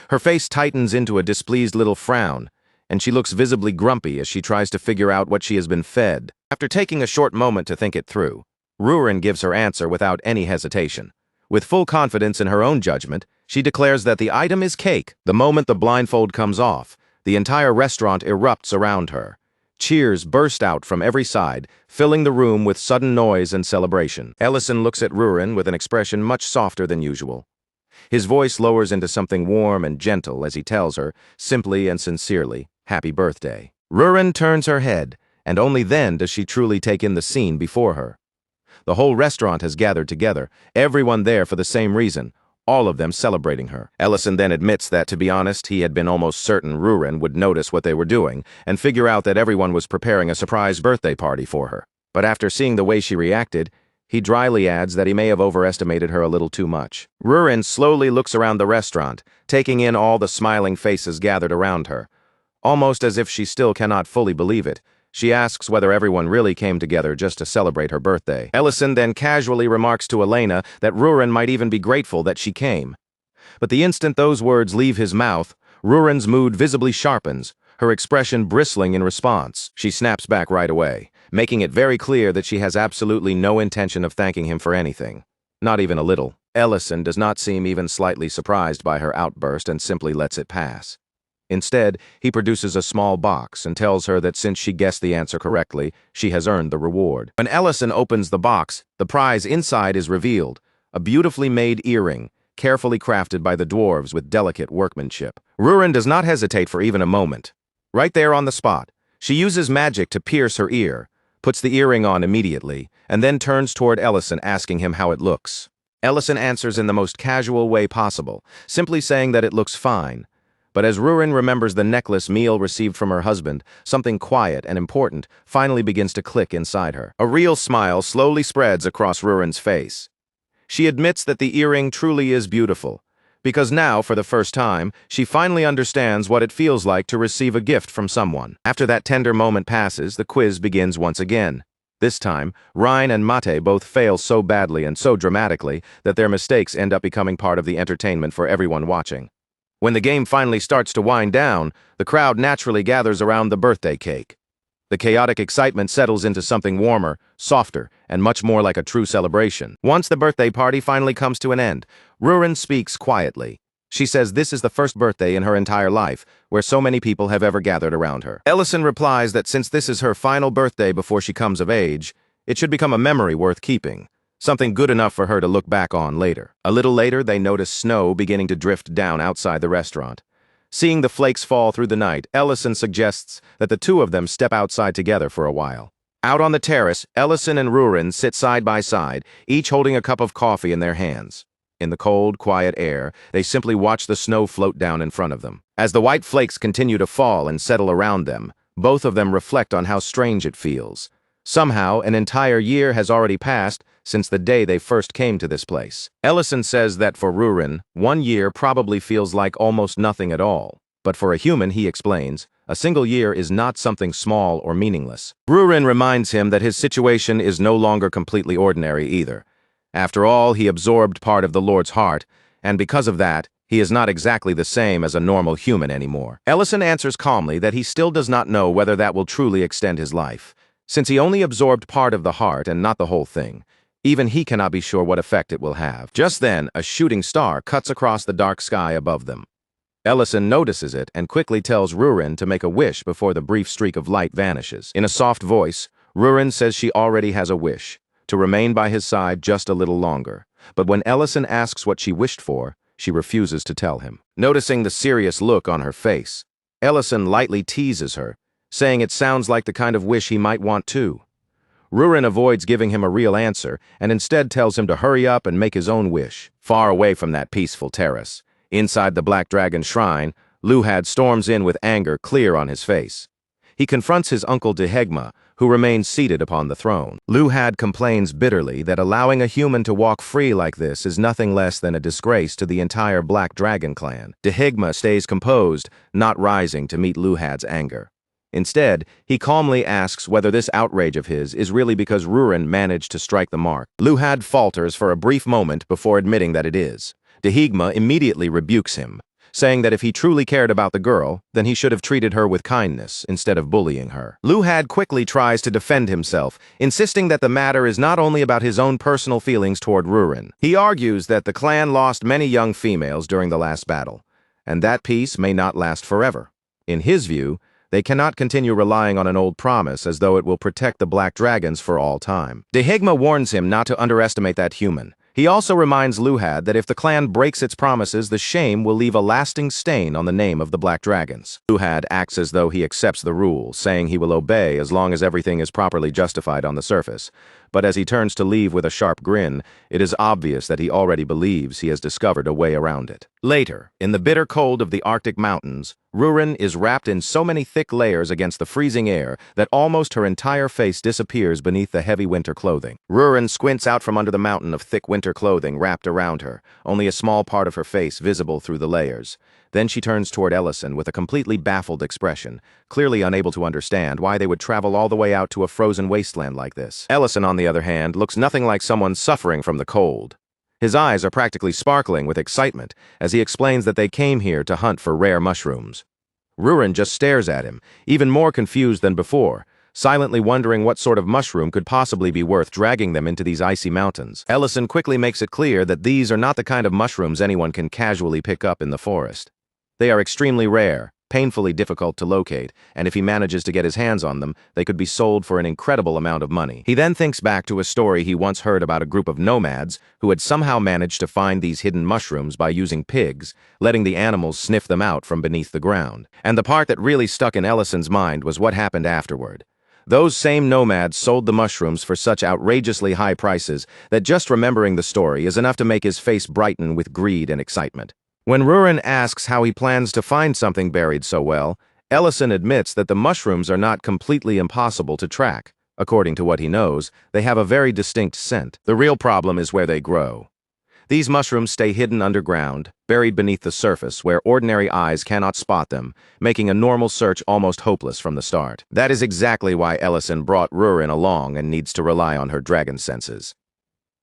Her face tightens into a displeased little frown, and she looks visibly grumpy as she tries to figure out what she has been fed. After taking a short moment to think it through, Rurin gives her answer without any hesitation. With full confidence in her own judgment, she declares that the item is cake. The moment the blindfold comes off, the entire restaurant erupts around her. Cheers burst out from every side, filling the room with sudden noise and celebration. Ellison looks at Rurin with an expression much softer than usual. His voice lowers into something warm and gentle as he tells her, simply and sincerely, "Happy birthday." Rurin turns her head, and only then does she truly take in the scene before her. The whole restaurant has gathered together, everyone there for the same reason, all of them celebrating her. Ellison then admits that, to be honest, he had been almost certain Rurin would notice what they were doing and figure out that everyone was preparing a surprise birthday party for her. But after seeing the way she reacted, he dryly adds that he may have overestimated her a little too much. Rurin slowly looks around the restaurant, taking in all the smiling faces gathered around her. Almost as if she still cannot fully believe it, she asks whether everyone really came together just to celebrate her birthday. Ellison then casually remarks to Elena that Rurin might even be grateful that she came. But the instant those words leave his mouth, Rurin's mood visibly sharpens, her expression bristling in response. She snaps back right away, making it very clear that she has absolutely no intention of thanking him for anything. Not even a little. Ellison does not seem even slightly surprised by her outburst and simply lets it pass. Instead, he produces a small box and tells her that since she guessed the answer correctly, she has earned the reward. When Ellison opens the box, the prize inside is revealed, a beautifully made earring, carefully crafted by the dwarves with delicate workmanship. Rurin does not hesitate for even a moment. Right there on the spot, she uses magic to pierce her ear, puts the earring on immediately, and then turns toward Ellison asking him how it looks. Ellison answers in the most casual way possible, simply saying that it looks fine. But as Rurin remembers the necklace Meal received from her husband, something quiet and important finally begins to click inside her. A real smile slowly spreads across Rurin's face. She admits that the earring truly is beautiful, because now, for the first time, she finally understands what it feels like to receive a gift from someone. After that tender moment passes, the quiz begins once again. This time, Ryan and Mate both fail so badly and so dramatically that their mistakes end up becoming part of the entertainment for everyone watching. When the game finally starts to wind down, the crowd naturally gathers around the birthday cake. The chaotic excitement settles into something warmer, softer, and much more like a true celebration. Once the birthday party finally comes to an end, Rurin speaks quietly. She says this is the first birthday in her entire life where so many people have ever gathered around her. Ellison replies that since this is her final birthday before she comes of age, it should become a memory worth keeping. Something good enough for her to look back on later. A little later, they notice snow beginning to drift down outside the restaurant. Seeing the flakes fall through the night, Ellison suggests that the two of them step outside together for a while. Out on the terrace, Ellison and Rurin sit side by side, each holding a cup of coffee in their hands. In the cold, quiet air, they simply watch the snow float down in front of them. As the white flakes continue to fall and settle around them, both of them reflect on how strange it feels. Somehow, an entire year has already passed since the day they first came to this place. Ellison says that for Rurin, 1 year probably feels like almost nothing at all. But for a human, he explains, a single year is not something small or meaningless. Rurin reminds him that his situation is no longer completely ordinary either. After all, he absorbed part of the Lord's heart, and because of that, he is not exactly the same as a normal human anymore. Ellison answers calmly that he still does not know whether that will truly extend his life. Since he only absorbed part of the heart and not the whole thing, even he cannot be sure what effect it will have. Just then, a shooting star cuts across the dark sky above them. Ellison notices it and quickly tells Rurin to make a wish before the brief streak of light vanishes. In a soft voice, Rurin says she already has a wish, to remain by his side just a little longer. But when Ellison asks what she wished for, she refuses to tell him. Noticing the serious look on her face, Ellison lightly teases her, saying it sounds like the kind of wish he might want too. Rurin avoids giving him a real answer and instead tells him to hurry up and make his own wish. Far away from that peaceful terrace, inside the Black Dragon shrine, Luhad storms in with anger clear on his face. He confronts his uncle Dehegma, who remains seated upon the throne. Luhad complains bitterly that allowing a human to walk free like this is nothing less than a disgrace to the entire Black Dragon clan. Dehegma stays composed, not rising to meet Luhad's anger. Instead, he calmly asks whether this outrage of his is really because Rurin managed to strike the mark. Luhad falters for a brief moment before admitting that it is. Dehegma immediately rebukes him, saying that if he truly cared about the girl, then he should have treated her with kindness instead of bullying her. Luhad quickly tries to defend himself, insisting that the matter is not only about his own personal feelings toward Rurin. He argues that the clan lost many young females during the last battle, and that peace may not last forever. In his view, they cannot continue relying on an old promise as though it will protect the Black Dragons for all time. Dehegma warns him not to underestimate that human. He also reminds Luhad that if the clan breaks its promises, the shame will leave a lasting stain on the name of the Black Dragons. Luhad acts as though he accepts the rule, saying he will obey as long as everything is properly justified on the surface. But as he turns to leave with a sharp grin, it is obvious that he already believes he has discovered a way around it. Later, in the bitter cold of the Arctic mountains, Rurin is wrapped in so many thick layers against the freezing air that almost her entire face disappears beneath the heavy winter clothing. Rurin squints out from under the mountain of thick winter clothing wrapped around her, only a small part of her face visible through the layers. Then she turns toward Ellison with a completely baffled expression, clearly unable to understand why they would travel all the way out to a frozen wasteland like this. Ellison, on the other hand, looks nothing like someone suffering from the cold. His eyes are practically sparkling with excitement as he explains that they came here to hunt for rare mushrooms. Rurin just stares at him, even more confused than before, silently wondering what sort of mushroom could possibly be worth dragging them into these icy mountains. Ellison quickly makes it clear that these are not the kind of mushrooms anyone can casually pick up in the forest. They are extremely rare, painfully difficult to locate, and if he manages to get his hands on them, they could be sold for an incredible amount of money. He then thinks back to a story he once heard about a group of nomads who had somehow managed to find these hidden mushrooms by using pigs, letting the animals sniff them out from beneath the ground. And the part that really stuck in Ellison's mind was what happened afterward. Those same nomads sold the mushrooms for such outrageously high prices that just remembering the story is enough to make his face brighten with greed and excitement. When Rurin asks how he plans to find something buried so well, Ellison admits that the mushrooms are not completely impossible to track. According to what he knows, they have a very distinct scent. The real problem is where they grow. These mushrooms stay hidden underground, buried beneath the surface where ordinary eyes cannot spot them, making a normal search almost hopeless from the start. That is exactly why Ellison brought Rurin along and needs to rely on her dragon senses.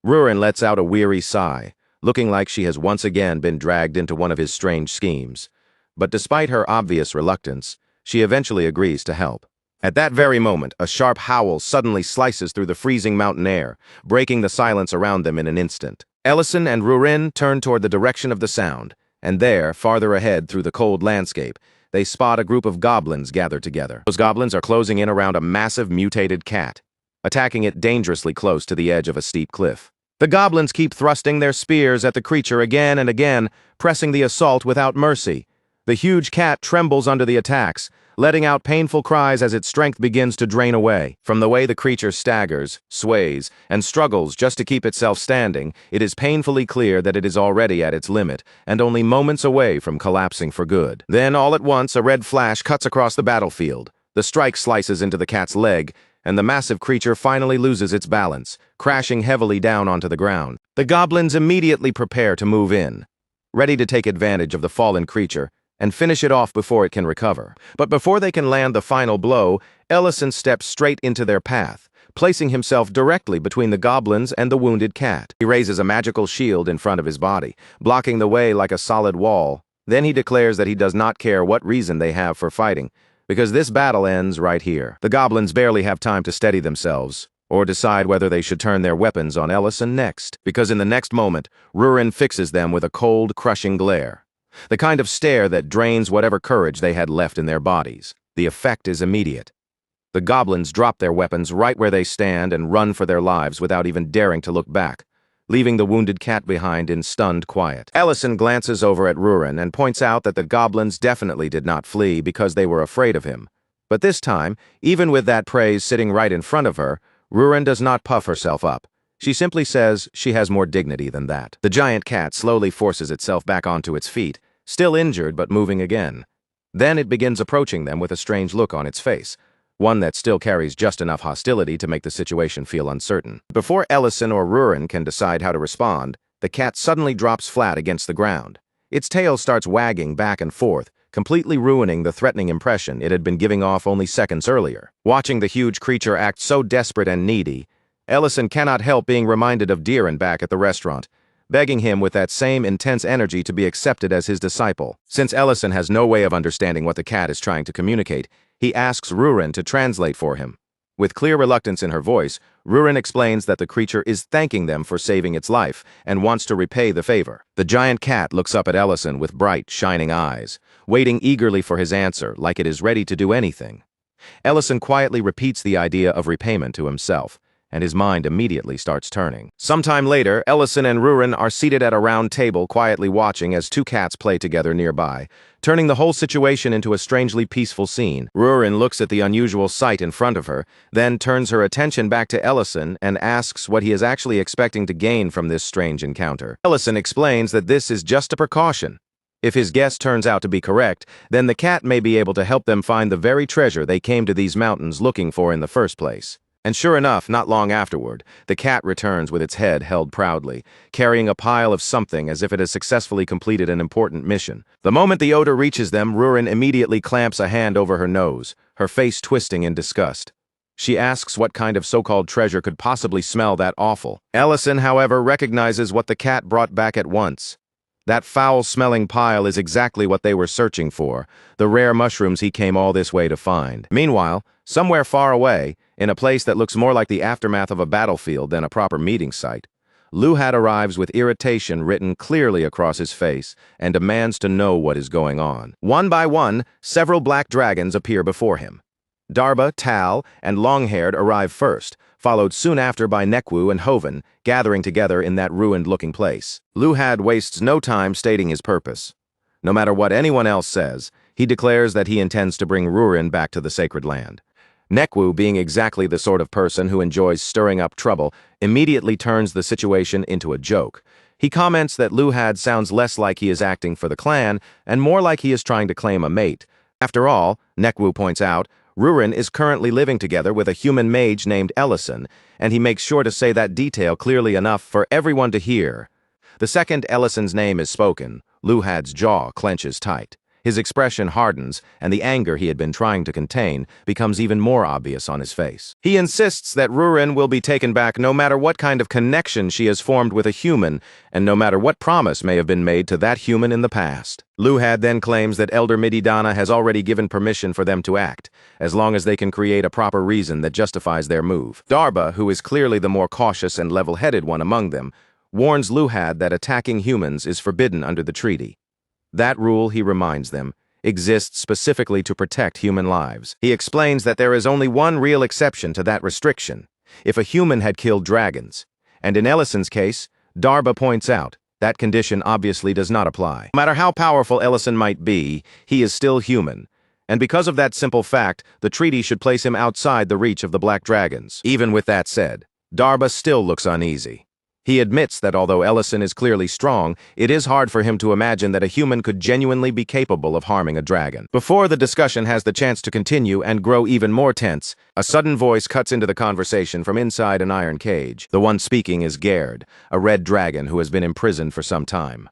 Rurin lets out a weary sigh, looking like she has once again been dragged into one of his strange schemes. But despite her obvious reluctance, she eventually agrees to help. At that very moment, a sharp howl suddenly slices through the freezing mountain air, breaking the silence around them in an instant. Ellison and Rurin turn toward the direction of the sound, and there, farther ahead through the cold landscape, they spot a group of goblins gathered together. Those goblins are closing in around a massive mutated cat, attacking it dangerously close to the edge of a steep cliff. The goblins keep thrusting their spears at the creature again and again, pressing the assault without mercy. The huge cat trembles under the attacks, letting out painful cries as its strength begins to drain away. From the way the creature staggers, sways, and struggles just to keep itself standing, it is painfully clear that it is already at its limit, and only moments away from collapsing for good. Then, all at once, a red flash cuts across the battlefield. The strike slices into the cat's leg, and the massive creature finally loses its balance, crashing heavily down onto the ground. The goblins immediately prepare to move in, ready to take advantage of the fallen creature and finish it off before it can recover. But before they can land the final blow, Ellison steps straight into their path, placing himself directly between the goblins and the wounded cat. He raises a magical shield in front of his body, blocking the way like a solid wall. Then he declares that he does not care what reason they have for fighting, because this battle ends right here. The goblins barely have time to steady themselves, or decide whether they should turn their weapons on Ellison next, because in the next moment, Rurin fixes them with a cold, crushing glare. The kind of stare that drains whatever courage they had left in their bodies. The effect is immediate. The goblins drop their weapons right where they stand and run for their lives without even daring to look back. leaving the wounded cat behind in stunned quiet. Ellison glances over at Ruren and points out that the goblins definitely did not flee because they were afraid of him. But this time, even with that praise sitting right in front of her, Ruren does not puff herself up. She simply says she has more dignity than that. The giant cat slowly forces itself back onto its feet, still injured but moving again. Then it begins approaching them with a strange look on its face, one that still carries just enough hostility to make the situation feel uncertain. Before Ellison or Ruren can decide how to respond, the cat suddenly drops flat against the ground. Its tail starts wagging back and forth, completely ruining the threatening impression it had been giving off only seconds earlier. Watching the huge creature act so desperate and needy, Ellison cannot help being reminded of Deeren back at the restaurant, begging him with that same intense energy to be accepted as his disciple. Since Ellison has no way of understanding what the cat is trying to communicate, he asks Ruren to translate for him. With clear reluctance in her voice, Ruren explains that the creature is thanking them for saving its life and wants to repay the favor. The giant cat looks up at Ellison with bright, shining eyes, waiting eagerly for his answer like it is ready to do anything. Ellison quietly repeats the idea of repayment to himself, and his mind immediately starts turning. Sometime later, Ellison and Ruren are seated at a round table quietly watching as two cats play together nearby, turning the whole situation into a strangely peaceful scene. Ruren looks at the unusual sight in front of her, then turns her attention back to Ellison and asks what he is actually expecting to gain from this strange encounter. Ellison explains that this is just a precaution. If his guess turns out to be correct, then the cat may be able to help them find the very treasure they came to these mountains looking for in the first place. And sure enough, not long afterward, the cat returns with its head held proudly, carrying a pile of something as if it has successfully completed an important mission. The moment the odor reaches them, Ruren immediately clamps a hand over her nose, her face twisting in disgust. She asks what kind of so-called treasure could possibly smell that awful. Ellison, however, recognizes what the cat brought back at once. That foul-smelling pile is exactly what they were searching for, the rare mushrooms he came all this way to find. Meanwhile, somewhere far away, in a place that looks more like the aftermath of a battlefield than a proper meeting site, Luhad arrives with irritation written clearly across his face and demands to know what is going on. One by one, several black dragons appear before him. Darba, Tal, and Longhaired arrive first, followed soon after by Nekwu and Hoven, gathering together in that ruined-looking place. Luhad wastes no time stating his purpose. No matter what anyone else says, he declares that he intends to bring Ruren back to the sacred land. Nekwu, being exactly the sort of person who enjoys stirring up trouble, immediately turns the situation into a joke. He comments that Luhad sounds less like he is acting for the clan and more like he is trying to claim a mate. After all, Nekwu points out, Ruren is currently living together with a human mage named Ellison, and he makes sure to say that detail clearly enough for everyone to hear. The second Ellison's name is spoken, Luhad's jaw clenches tight. His expression hardens, and the anger he had been trying to contain becomes even more obvious on his face. He insists that Ruren will be taken back no matter what kind of connection she has formed with a human, and no matter what promise may have been made to that human in the past. Luhad then claims that Elder Mididana has already given permission for them to act, as long as they can create a proper reason that justifies their move. Darba, who is clearly the more cautious and level-headed one among them, warns Luhad that attacking humans is forbidden under the treaty. That rule, he reminds them, exists specifically to protect human lives. He explains that there is only one real exception to that restriction, if a human had killed dragons. And in Ellison's case, Darba points out, that condition obviously does not apply. No matter how powerful Ellison might be, he is still human. And because of that simple fact, the treaty should place him outside the reach of the Black Dragons. Even with that said, Darba still looks uneasy. He admits that although Ellison is clearly strong, it is hard for him to imagine that a human could genuinely be capable of harming a dragon. Before the discussion has the chance to continue and grow even more tense, a sudden voice cuts into the conversation from inside an iron cage. The one speaking is Gerd, a red dragon who has been imprisoned for some time.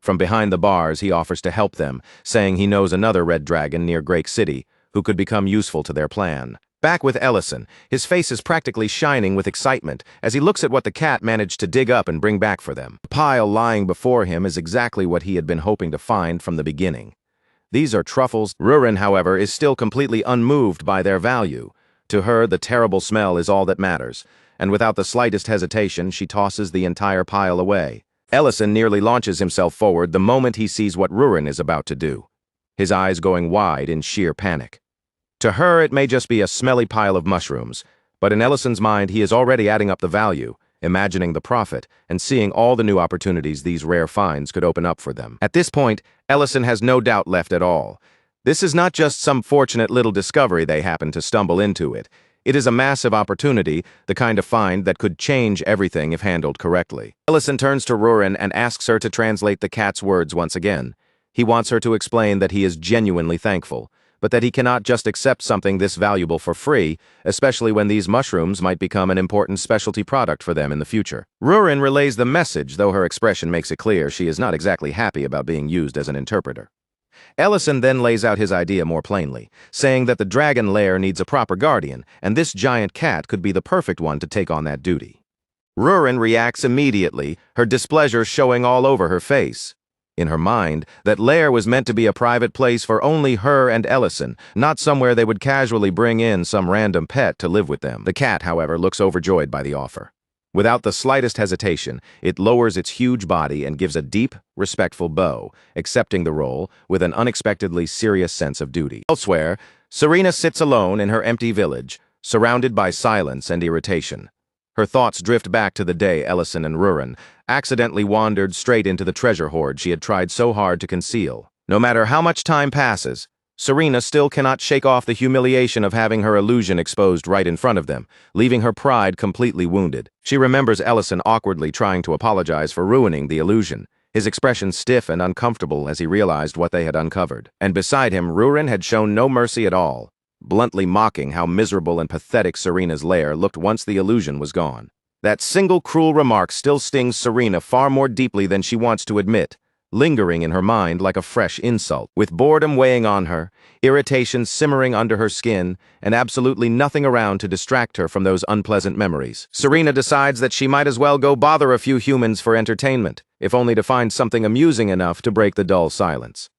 From behind the bars, he offers to help them, saying he knows another red dragon near Great City, who could become useful to their plan. Back with Ellison, his face is practically shining with excitement as he looks at what the cat managed to dig up and bring back for them. The pile lying before him is exactly what he had been hoping to find from the beginning. These are truffles. Ruren, however, is still completely unmoved by their value. To her, the terrible smell is all that matters, and without the slightest hesitation, she tosses the entire pile away. Ellison nearly launches himself forward the moment he sees what Ruren is about to do, his eyes going wide in sheer panic. To her, it may just be a smelly pile of mushrooms, but in Ellison's mind, he is already adding up the value, imagining the profit and seeing all the new opportunities these rare finds could open up for them. At this point, Ellison has no doubt left at all. This is not just some fortunate little discovery they happen to stumble into it. It is a massive opportunity, the kind of find that could change everything if handled correctly. Ellison turns to Rurin and asks her to translate the cat's words once again. He wants her to explain that he is genuinely thankful, but that he cannot just accept something this valuable for free, especially when these mushrooms might become an important specialty product for them in the future. Rurin relays the message, though her expression makes it clear she is not exactly happy about being used as an interpreter. Ellison then lays out his idea more plainly, saying that the dragon lair needs a proper guardian, and this giant cat could be the perfect one to take on that duty. Rurin reacts immediately, her displeasure showing all over her face. In her mind, that lair was meant to be a private place for only her and Ellison, not somewhere they would casually bring in some random pet to live with them. The cat, however, looks overjoyed by the offer. Without the slightest hesitation, it lowers its huge body and gives a deep, respectful bow, accepting the role with an unexpectedly serious sense of duty. Elsewhere, Serena sits alone in her empty village, surrounded by silence and irritation. Her thoughts drift back to the day Ellison and Rurin accidentally wandered straight into the treasure hoard she had tried so hard to conceal. No matter how much time passes, Serena still cannot shake off the humiliation of having her illusion exposed right in front of them, leaving her pride completely wounded. She remembers Ellison awkwardly trying to apologize for ruining the illusion, his expression stiff and uncomfortable as he realized what they had uncovered. And beside him, Rurin had shown no mercy at all, bluntly mocking how miserable and pathetic Serena's lair looked once the illusion was gone. That single cruel remark still stings Serena far more deeply than she wants to admit, lingering in her mind like a fresh insult. With boredom weighing on her, irritation simmering under her skin, and absolutely nothing around to distract her from those unpleasant memories, Serena decides that she might as well go bother a few humans for entertainment, if only to find something amusing enough to break the dull silence.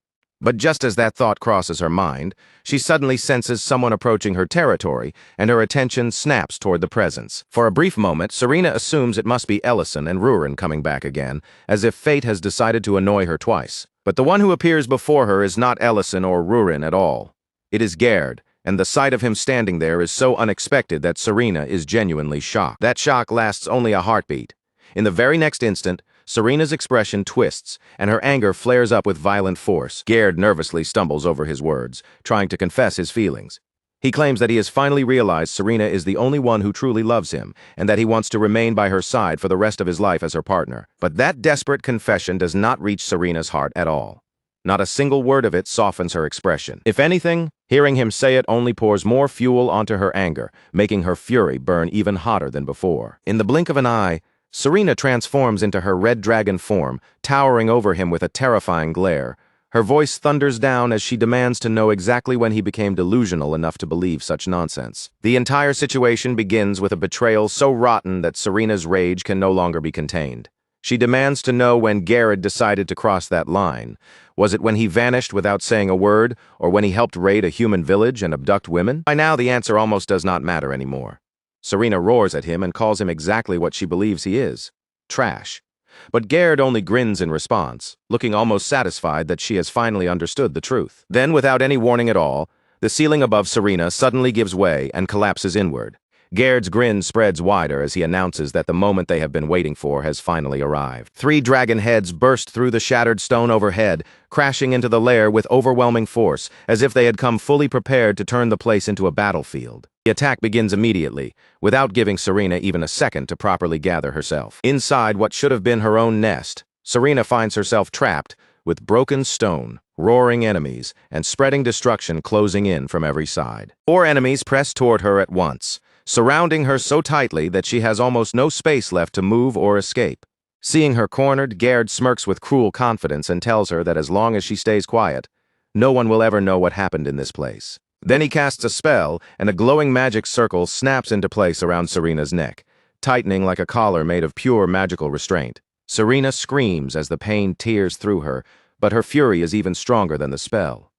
But just as that thought crosses her mind, she suddenly senses someone approaching her territory, and her attention snaps toward the presence. For a brief moment, Serena assumes it must be Ellison and Rurin coming back again, as if fate has decided to annoy her twice. But the one who appears before her is not Ellison or Rurin at all. It is Gerd, and the sight of him standing there is so unexpected that Serena is genuinely shocked. That shock lasts only a heartbeat. In the very next instant, Serena's expression twists, and her anger flares up with violent force. Gerd nervously stumbles over his words, trying to confess his feelings. He claims that he has finally realized Serena is the only one who truly loves him, and that he wants to remain by her side for the rest of his life as her partner. But that desperate confession does not reach Serena's heart at all. Not a single word of it softens her expression. If anything, hearing him say it only pours more fuel onto her anger, making her fury burn even hotter than before. In the blink of an eye, Serena transforms into her red dragon form, towering over him with a terrifying glare. Her voice thunders down as she demands to know exactly when he became delusional enough to believe such nonsense. The entire situation begins with a betrayal so rotten that Serena's rage can no longer be contained. She demands to know when Gerd decided to cross that line. Was it when he vanished without saying a word, or when he helped raid a human village and abduct women? By now, the answer almost does not matter anymore. Serena roars at him and calls him exactly what she believes he is: trash. But Gerd only grins in response, looking almost satisfied that she has finally understood the truth. Then, without any warning at all, the ceiling above Serena suddenly gives way and collapses inward. Gerd's grin spreads wider as he announces that the moment they have been waiting for has finally arrived. 3 dragon heads burst through the shattered stone overhead, crashing into the lair with overwhelming force, as if they had come fully prepared to turn the place into a battlefield. The attack begins immediately, without giving Serena even a second to properly gather herself. Inside what should have been her own nest, Serena finds herself trapped with broken stone, roaring enemies, and spreading destruction closing in from every side. 4 enemies press toward her at once, surrounding her so tightly that she has almost no space left to move or escape. Seeing her cornered, Gerd smirks with cruel confidence and tells her that as long as she stays quiet, no one will ever know what happened in this place. Then he casts a spell, and a glowing magic circle snaps into place around Serena's neck, tightening like a collar made of pure magical restraint. Serena screams as the pain tears through her, but her fury is even stronger than the spell.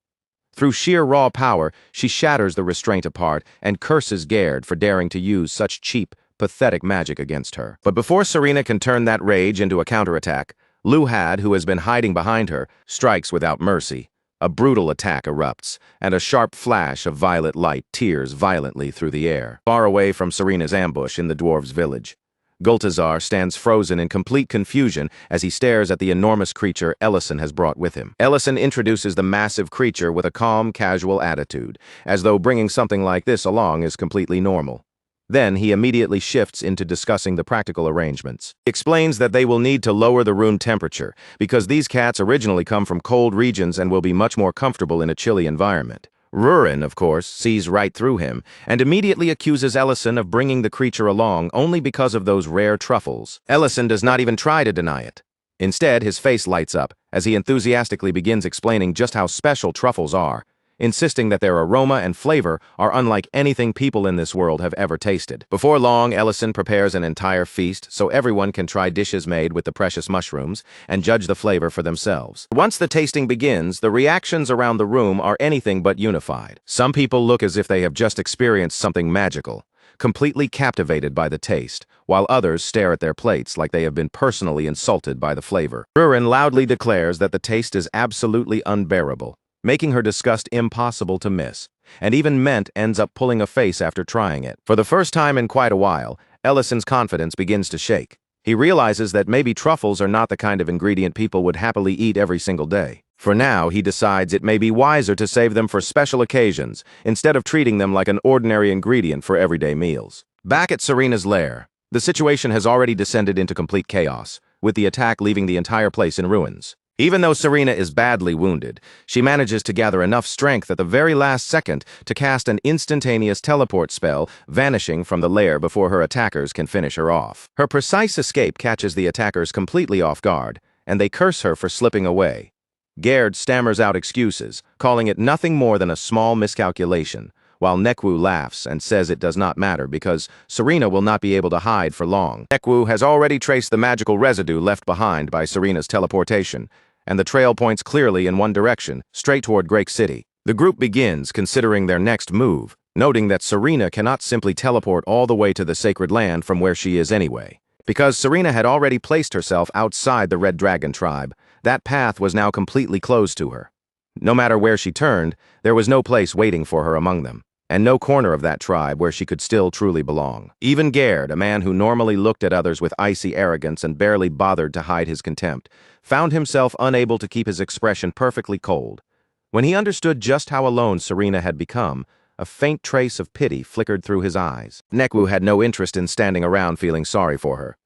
Through sheer raw power, she shatters the restraint apart and curses Gerd for daring to use such cheap, pathetic magic against her. But before Serena can turn that rage into a counterattack, Luhad, who has been hiding behind her, strikes without mercy. A brutal attack erupts, and a sharp flash of violet light tears violently through the air, far away from Serena's ambush in the dwarves' village. Gultazar stands frozen in complete confusion as he stares at the enormous creature Ellison has brought with him. Ellison introduces the massive creature with a calm, casual attitude, as though bringing something like this along is completely normal. Then he immediately shifts into discussing the practical arrangements. He explains that they will need to lower the room temperature because these cats originally come from cold regions and will be much more comfortable in a chilly environment. Rurin, of course, sees right through him and immediately accuses Ellison of bringing the creature along only because of those rare truffles. Ellison does not even try to deny it. Instead, his face lights up as he enthusiastically begins explaining just how special truffles are, insisting that their aroma and flavor are unlike anything people in this world have ever tasted. Before long, Ellison prepares an entire feast so everyone can try dishes made with the precious mushrooms and judge the flavor for themselves. Once the tasting begins, the reactions around the room are anything but unified. Some people look as if they have just experienced something magical, completely captivated by the taste, while others stare at their plates like they have been personally insulted by the flavor. Rurin loudly declares that the taste is absolutely unbearable, making her disgust impossible to miss, and even Ment ends up pulling a face after trying it. For the first time in quite a while, Ellison's confidence begins to shake. He realizes that maybe truffles are not the kind of ingredient people would happily eat every single day. For now, he decides it may be wiser to save them for special occasions, instead of treating them like an ordinary ingredient for everyday meals. Back at Serena's lair, the situation has already descended into complete chaos, with the attack leaving the entire place in ruins. Even though Serena is badly wounded, she manages to gather enough strength at the very last second to cast an instantaneous teleport spell, vanishing from the lair before her attackers can finish her off. Her precise escape catches the attackers completely off guard, and they curse her for slipping away. Gerd stammers out excuses, calling it nothing more than a small miscalculation, while Nekwu laughs and says it does not matter because Serena will not be able to hide for long. Nekwu has already traced the magical residue left behind by Serena's teleportation, and the trail points clearly in one direction, straight toward Great City. The group begins considering their next move, noting that Serena cannot simply teleport all the way to the sacred land from where she is anyway. Because Serena had already placed herself outside the Red Dragon tribe, that path was now completely closed to her. No matter where she turned, there was no place waiting for her among them, and no corner of that tribe where she could still truly belong. Even Gerd, a man who normally looked at others with icy arrogance and barely bothered to hide his contempt, found himself unable to keep his expression perfectly cold. When he understood just how alone Serena had become, a faint trace of pity flickered through his eyes. Nekwu had no interest in standing around feeling sorry for her.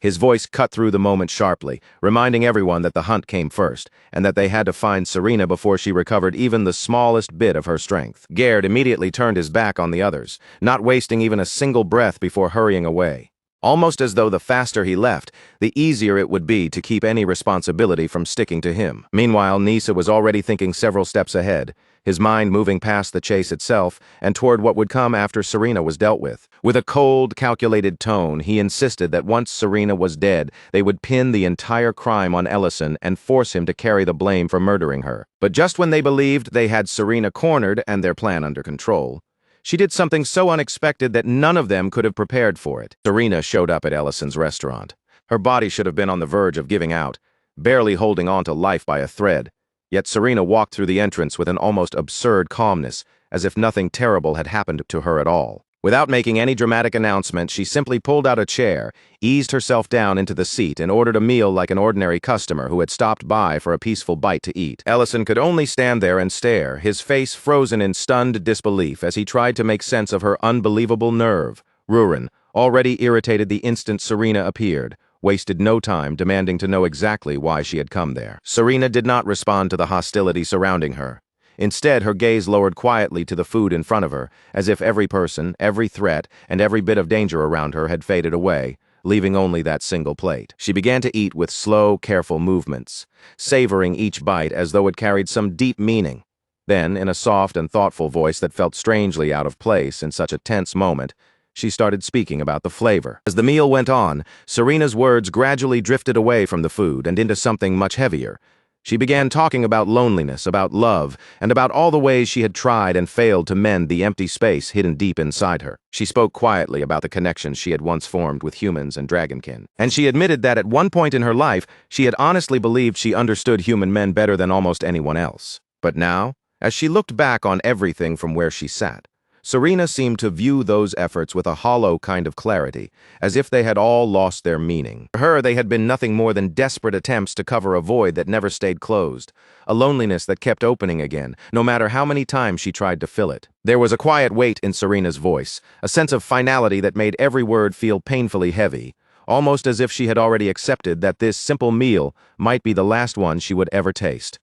His voice cut through the moment sharply, reminding everyone that the hunt came first, and that they had to find Serena before she recovered even the smallest bit of her strength. Gerd immediately turned his back on the others, not wasting even a single breath before hurrying away. Almost as though the faster he left, the easier it would be to keep any responsibility from sticking to him. Meanwhile, Nisa was already thinking several steps ahead, his mind moving past the chase itself and toward what would come after Serena was dealt with. With a cold, calculated tone, he insisted that once Serena was dead, they would pin the entire crime on Ellison and force him to carry the blame for murdering her. But just when they believed they had Serena cornered and their plan under control, she did something so unexpected that none of them could have prepared for it. Serena showed up at Ellison's restaurant. Her body should have been on the verge of giving out, barely holding on to life by a thread. Yet Serena walked through the entrance with an almost absurd calmness, as if nothing terrible had happened to her at all. Without making any dramatic announcement, she simply pulled out a chair, eased herself down into the seat, and ordered a meal like an ordinary customer who had stopped by for a peaceful bite to eat. Ellison could only stand there and stare, his face frozen in stunned disbelief as he tried to make sense of her unbelievable nerve. Rurin, already irritated the instant Serena appeared, wasted no time demanding to know exactly why she had come there. Serena did not respond to the hostility surrounding her. Instead, her gaze lowered quietly to the food in front of her, as if every person, every threat, and every bit of danger around her had faded away, leaving only that single plate. She began to eat with slow, careful movements, savoring each bite as though it carried some deep meaning. Then, in a soft and thoughtful voice that felt strangely out of place in such a tense moment, she started speaking about the flavor. As the meal went on, Serena's words gradually drifted away from the food and into something much heavier. She began talking about loneliness, about love, and about all the ways she had tried and failed to mend the empty space hidden deep inside her. She spoke quietly about the connections she had once formed with humans and dragonkin. And she admitted that at one point in her life, she had honestly believed she understood human men better than almost anyone else. But now, as she looked back on everything from where she sat, Serena seemed to view those efforts with a hollow kind of clarity, as if they had all lost their meaning. For her, they had been nothing more than desperate attempts to cover a void that never stayed closed, a loneliness that kept opening again, no matter how many times she tried to fill it. There was a quiet weight in Serena's voice, a sense of finality that made every word feel painfully heavy, almost as if she had already accepted that this simple meal might be the last one she would ever taste.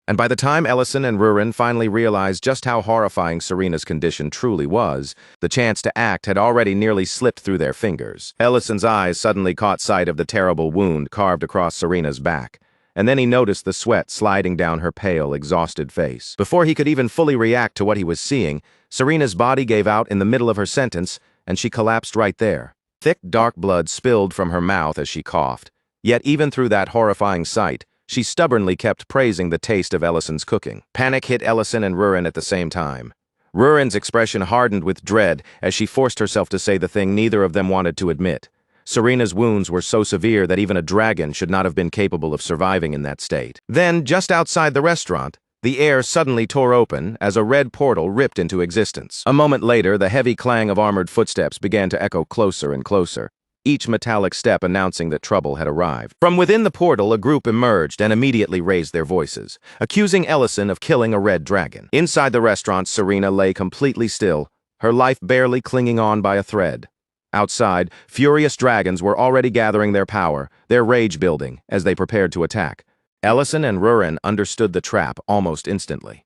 And by the time Ellison and Rurin finally realized just how horrifying Serena's condition truly was, the chance to act had already nearly slipped through their fingers. Ellison's eyes suddenly caught sight of the terrible wound carved across Serena's back, and then he noticed the sweat sliding down her pale, exhausted face. Before he could even fully react to what he was seeing, Serena's body gave out in the middle of her sentence, and she collapsed right there. Thick, dark blood spilled from her mouth as she coughed. Yet even through that horrifying sight, she stubbornly kept praising the taste of Ellison's cooking. Panic hit Ellison and Rurin at the same time. Rurin's expression hardened with dread as she forced herself to say the thing neither of them wanted to admit. Serena's wounds were so severe that even a dragon should not have been capable of surviving in that state. Then, just outside the restaurant, the air suddenly tore open as a red portal ripped into existence. A moment later, the heavy clang of armored footsteps began to echo closer and closer, each metallic step announcing that trouble had arrived. From within the portal, a group emerged and immediately raised their voices, accusing Ellison of killing a red dragon. Inside the restaurant, Serena lay completely still, her life barely clinging on by a thread. Outside, furious dragons were already gathering their power, their rage building, as they prepared to attack. Ellison and Rurin understood the trap almost instantly.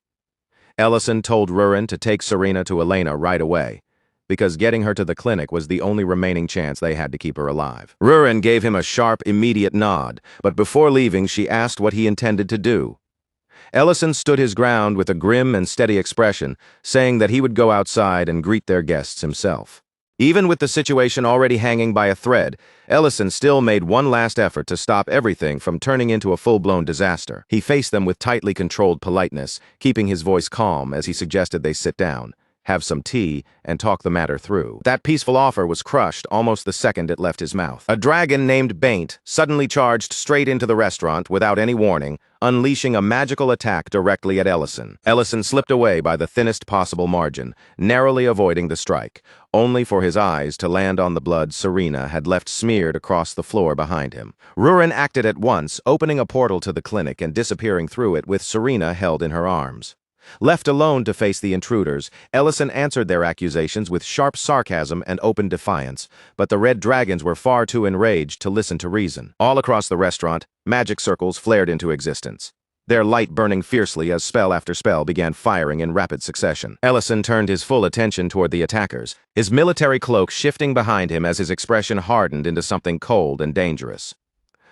Ellison told Rurin to take Serena to Elena right away, because getting her to the clinic was the only remaining chance they had to keep her alive. Rurin gave him a sharp, immediate nod, but before leaving she asked what he intended to do. Ellison stood his ground with a grim and steady expression, saying that he would go outside and greet their guests himself. Even with the situation already hanging by a thread, Ellison still made one last effort to stop everything from turning into a full-blown disaster. He faced them with tightly controlled politeness, keeping his voice calm as he suggested they sit down, have some tea, and talk the matter through. That peaceful offer was crushed almost the second it left his mouth. A dragon named Baint suddenly charged straight into the restaurant without any warning, unleashing a magical attack directly at Ellison. Ellison slipped away by the thinnest possible margin, narrowly avoiding the strike, only for his eyes to land on the blood Serena had left smeared across the floor behind him. Rurin acted at once, opening a portal to the clinic and disappearing through it with Serena held in her arms. Left alone to face the intruders, Ellison answered their accusations with sharp sarcasm and open defiance, but the red dragons were far too enraged to listen to reason. All across the restaurant, magic circles flared into existence, their light burning fiercely as spell after spell began firing in rapid succession. Ellison turned his full attention toward the attackers, his military cloak shifting behind him as his expression hardened into something cold and dangerous.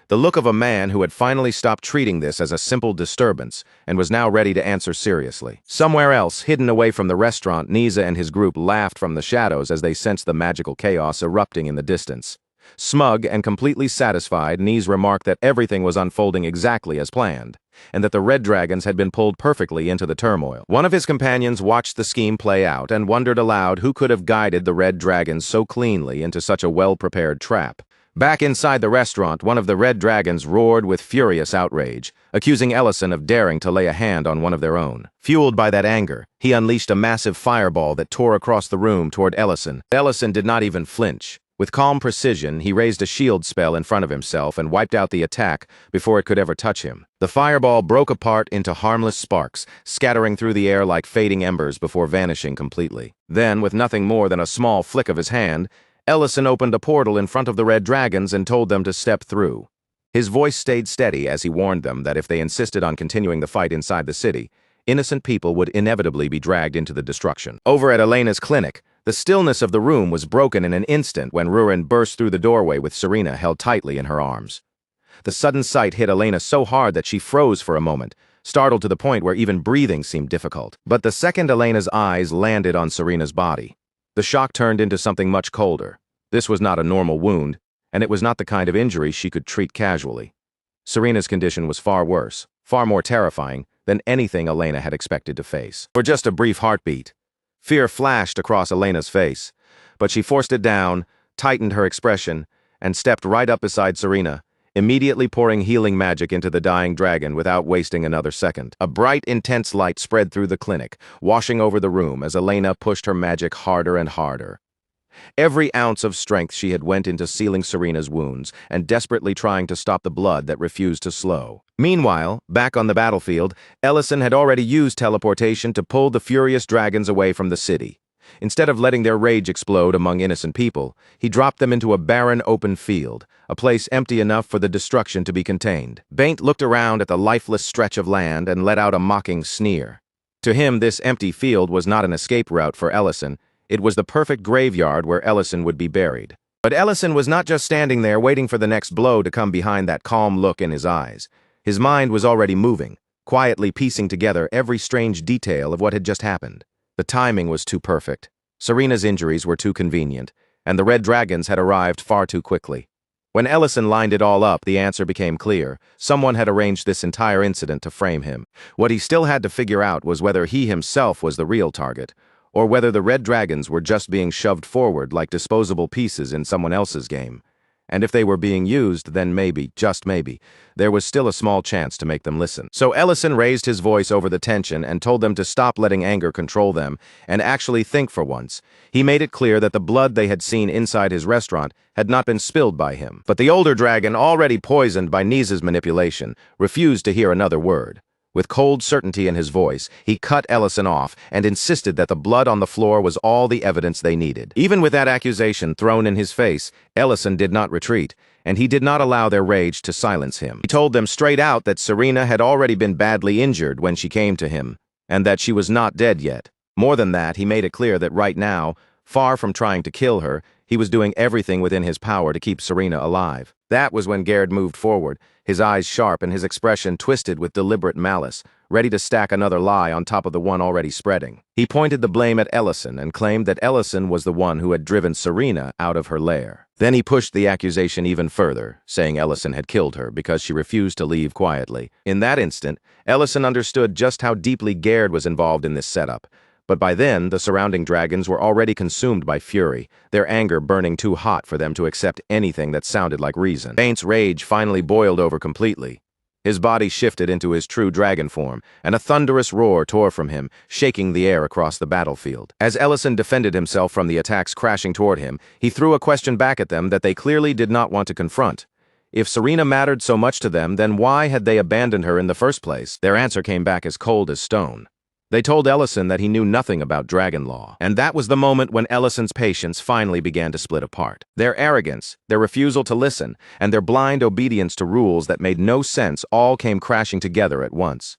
The look of a man who had finally stopped treating this as a simple disturbance and was now ready to answer seriously. Somewhere else, hidden away from the restaurant, Nisa and his group laughed from the shadows as they sensed the magical chaos erupting in the distance. Smug and completely satisfied, Nisa remarked that everything was unfolding exactly as planned, and that the red dragons had been pulled perfectly into the turmoil. One of his companions watched the scheme play out and wondered aloud who could have guided the red dragons so cleanly into such a well-prepared trap. Back inside the restaurant, one of the red dragons roared with furious outrage, accusing Ellison of daring to lay a hand on one of their own. Fueled by that anger, he unleashed a massive fireball that tore across the room toward Ellison. Ellison did not even flinch. With calm precision, he raised a shield spell in front of himself and wiped out the attack before it could ever touch him. The fireball broke apart into harmless sparks, scattering through the air like fading embers before vanishing completely. Then, with nothing more than a small flick of his hand, Ellison opened a portal in front of the red dragons and told them to step through. His voice stayed steady as he warned them that if they insisted on continuing the fight inside the city, innocent people would inevitably be dragged into the destruction. Over at Elena's clinic, the stillness of the room was broken in an instant when Rurin burst through the doorway with Serena held tightly in her arms. The sudden sight hit Elena so hard that she froze for a moment, startled to the point where even breathing seemed difficult. But the second Elena's eyes landed on Serena's body, the shock turned into something much colder. This was not a normal wound, and it was not the kind of injury she could treat casually. Serena's condition was far worse, far more terrifying than anything Elena had expected to face. For just a brief heartbeat, fear flashed across Elena's face, but she forced it down, tightened her expression, and stepped right up beside Serena, immediately pouring healing magic into the dying dragon without wasting another second. A bright, intense light spread through the clinic, washing over the room as Elena pushed her magic harder and harder. Every ounce of strength she had went into sealing Serena's wounds and desperately trying to stop the blood that refused to slow. Meanwhile, back on the battlefield, Ellison had already used teleportation to pull the furious dragons away from the city. Instead of letting their rage explode among innocent people, he dropped them into a barren open field, a place empty enough for the destruction to be contained. Baint looked around at the lifeless stretch of land and let out a mocking sneer. To him, this empty field was not an escape route for Ellison. It was the perfect graveyard where Ellison would be buried. But Ellison was not just standing there waiting for the next blow to come behind that calm look in his eyes. His mind was already moving, quietly piecing together every strange detail of what had just happened. The timing was too perfect. Serena's injuries were too convenient, and the red dragons had arrived far too quickly. When Ellison lined it all up, the answer became clear. Someone had arranged this entire incident to frame him. What he still had to figure out was whether he himself was the real target, or whether the red dragons were just being shoved forward like disposable pieces in someone else's game. And if they were being used, then maybe, just maybe, there was still a small chance to make them listen. So Ellison raised his voice over the tension and told them to stop letting anger control them and actually think for once. He made it clear that the blood they had seen inside his restaurant had not been spilled by him. But the older dragon, already poisoned by Nisa's manipulation, refused to hear another word. With cold certainty in his voice, he cut Ellison off and insisted that the blood on the floor was all the evidence they needed. Even with that accusation thrown in his face, Ellison did not retreat, and he did not allow their rage to silence him. He told them straight out that Serena had already been badly injured when she came to him, and that she was not dead yet. More than that, he made it clear that right now, far from trying to kill her, he was doing everything within his power to keep Serena alive. That was when Gerd moved forward, his eyes sharp and his expression twisted with deliberate malice, ready to stack another lie on top of the one already spreading. He pointed the blame at Ellison and claimed that Ellison was the one who had driven Serena out of her lair. Then he pushed the accusation even further, saying Ellison had killed her because she refused to leave quietly. In that instant, Ellison understood just how deeply Gerd was involved in this setup. But by then, the surrounding dragons were already consumed by fury, their anger burning too hot for them to accept anything that sounded like reason. Baint's rage finally boiled over completely. His body shifted into his true dragon form, and a thunderous roar tore from him, shaking the air across the battlefield. As Ellison defended himself from the attacks crashing toward him, he threw a question back at them that they clearly did not want to confront. If Serena mattered so much to them, then why had they abandoned her in the first place? Their answer came back as cold as stone. They told Ellison that he knew nothing about dragon law, and that was the moment when Ellison's patience finally began to split apart. Their arrogance, their refusal to listen, and their blind obedience to rules that made no sense all came crashing together at once.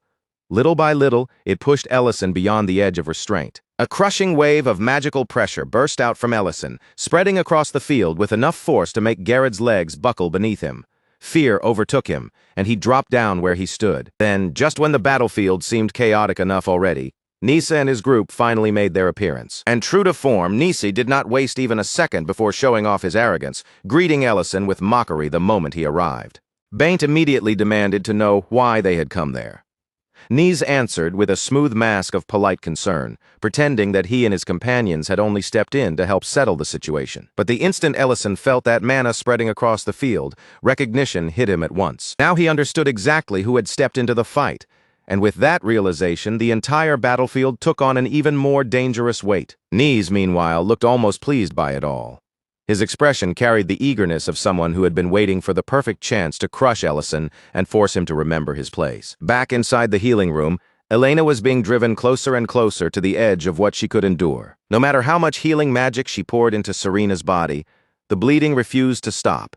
Little by little, it pushed Ellison beyond the edge of restraint. A crushing wave of magical pressure burst out from Ellison, spreading across the field with enough force to make Garrett's legs buckle beneath him. Fear overtook him, and he dropped down where he stood. Then, just when the battlefield seemed chaotic enough already, Nisa and his group finally made their appearance. And true to form, Nisi did not waste even a second before showing off his arrogance, greeting Ellison with mockery the moment he arrived. Baint immediately demanded to know why they had come there. Nise answered with a smooth mask of polite concern, pretending that he and his companions had only stepped in to help settle the situation. But the instant Ellison felt that mana spreading across the field, recognition hit him at once. Now he understood exactly who had stepped into the fight, and with that realization, the entire battlefield took on an even more dangerous weight. Nise, meanwhile, looked almost pleased by it all. His expression carried the eagerness of someone who had been waiting for the perfect chance to crush Ellison and force him to remember his place. Back inside the healing room, Elena was being driven closer and closer to the edge of what she could endure. No matter how much healing magic she poured into Serena's body, the bleeding refused to stop.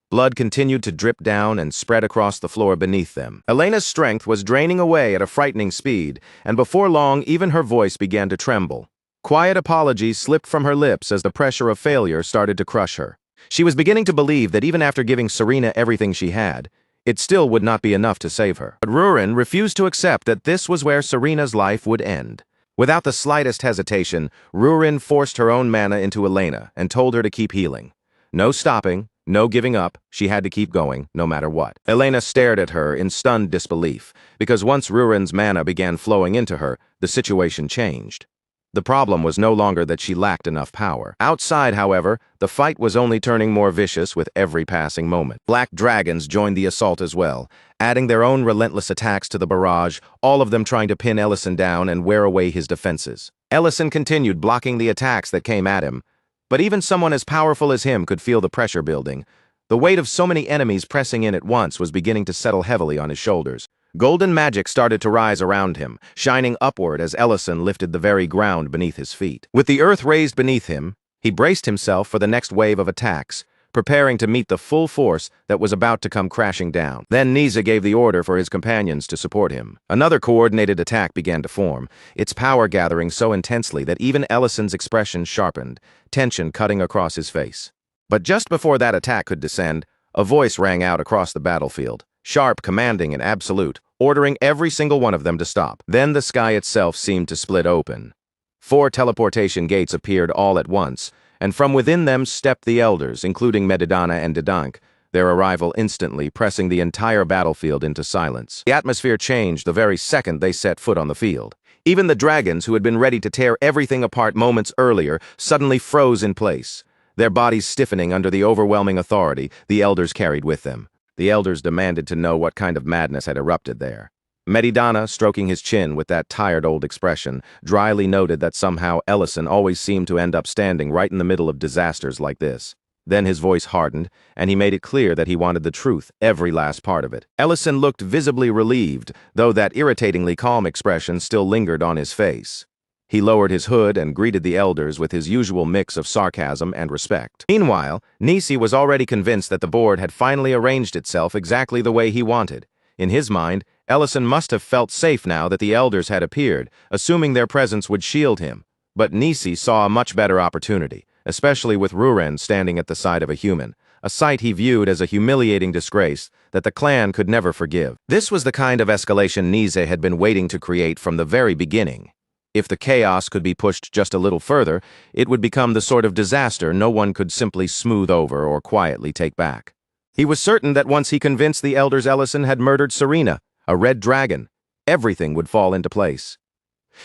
Blood continued to drip down and spread across the floor beneath them. Elena's strength was draining away at a frightening speed, and before long, even her voice began to tremble. Quiet apologies slipped from her lips as the pressure of failure started to crush her. She was beginning to believe that even after giving Serena everything she had, it still would not be enough to save her. But Rurin refused to accept that this was where Serena's life would end. Without the slightest hesitation, Rurin forced her own mana into Elena and told her to keep healing. No stopping, no giving up, she had to keep going, no matter what. Elena stared at her in stunned disbelief, because once Rurin's mana began flowing into her, the situation changed. The problem was no longer that she lacked enough power. Outside, however, the fight was only turning more vicious with every passing moment. Black dragons joined the assault as well, adding their own relentless attacks to the barrage, all of them trying to pin Ellison down and wear away his defenses. Ellison continued blocking the attacks that came at him, but even someone as powerful as him could feel the pressure building. The weight of so many enemies pressing in at once was beginning to settle heavily on his shoulders. Golden magic started to rise around him, shining upward as Ellison lifted the very ground beneath his feet. With the earth raised beneath him, he braced himself for the next wave of attacks, preparing to meet the full force that was about to come crashing down. Then Nisa gave the order for his companions to support him. Another coordinated attack began to form, its power gathering so intensely that even Ellison's expression sharpened, tension cutting across his face. But just before that attack could descend, a voice rang out across the battlefield, sharp, commanding, and absolute, ordering every single one of them to stop. Then the sky itself seemed to split open. 4 teleportation gates appeared all at once, and from within them stepped the elders, including Medidana and Dedank, their arrival instantly pressing the entire battlefield into silence. The atmosphere changed the very second they set foot on the field. Even the dragons, who had been ready to tear everything apart moments earlier, suddenly froze in place, their bodies stiffening under the overwhelming authority the elders carried with them. The elders demanded to know what kind of madness had erupted there. Medidana, stroking his chin with that tired old expression, dryly noted that somehow Ellison always seemed to end up standing right in the middle of disasters like this. Then his voice hardened, and he made it clear that he wanted the truth, every last part of it. Ellison looked visibly relieved, though that irritatingly calm expression still lingered on his face. He lowered his hood and greeted the elders with his usual mix of sarcasm and respect. Meanwhile, Nisi was already convinced that the board had finally arranged itself exactly the way he wanted. In his mind, Ellison must have felt safe now that the elders had appeared, assuming their presence would shield him. But Nisi saw a much better opportunity, especially with Ruren standing at the side of a human, a sight he viewed as a humiliating disgrace that the clan could never forgive. This was the kind of escalation Nise had been waiting to create from the very beginning. If the chaos could be pushed just a little further, it would become the sort of disaster no one could simply smooth over or quietly take back. He was certain that once he convinced the elders Ellison had murdered Serena, a red dragon, everything would fall into place.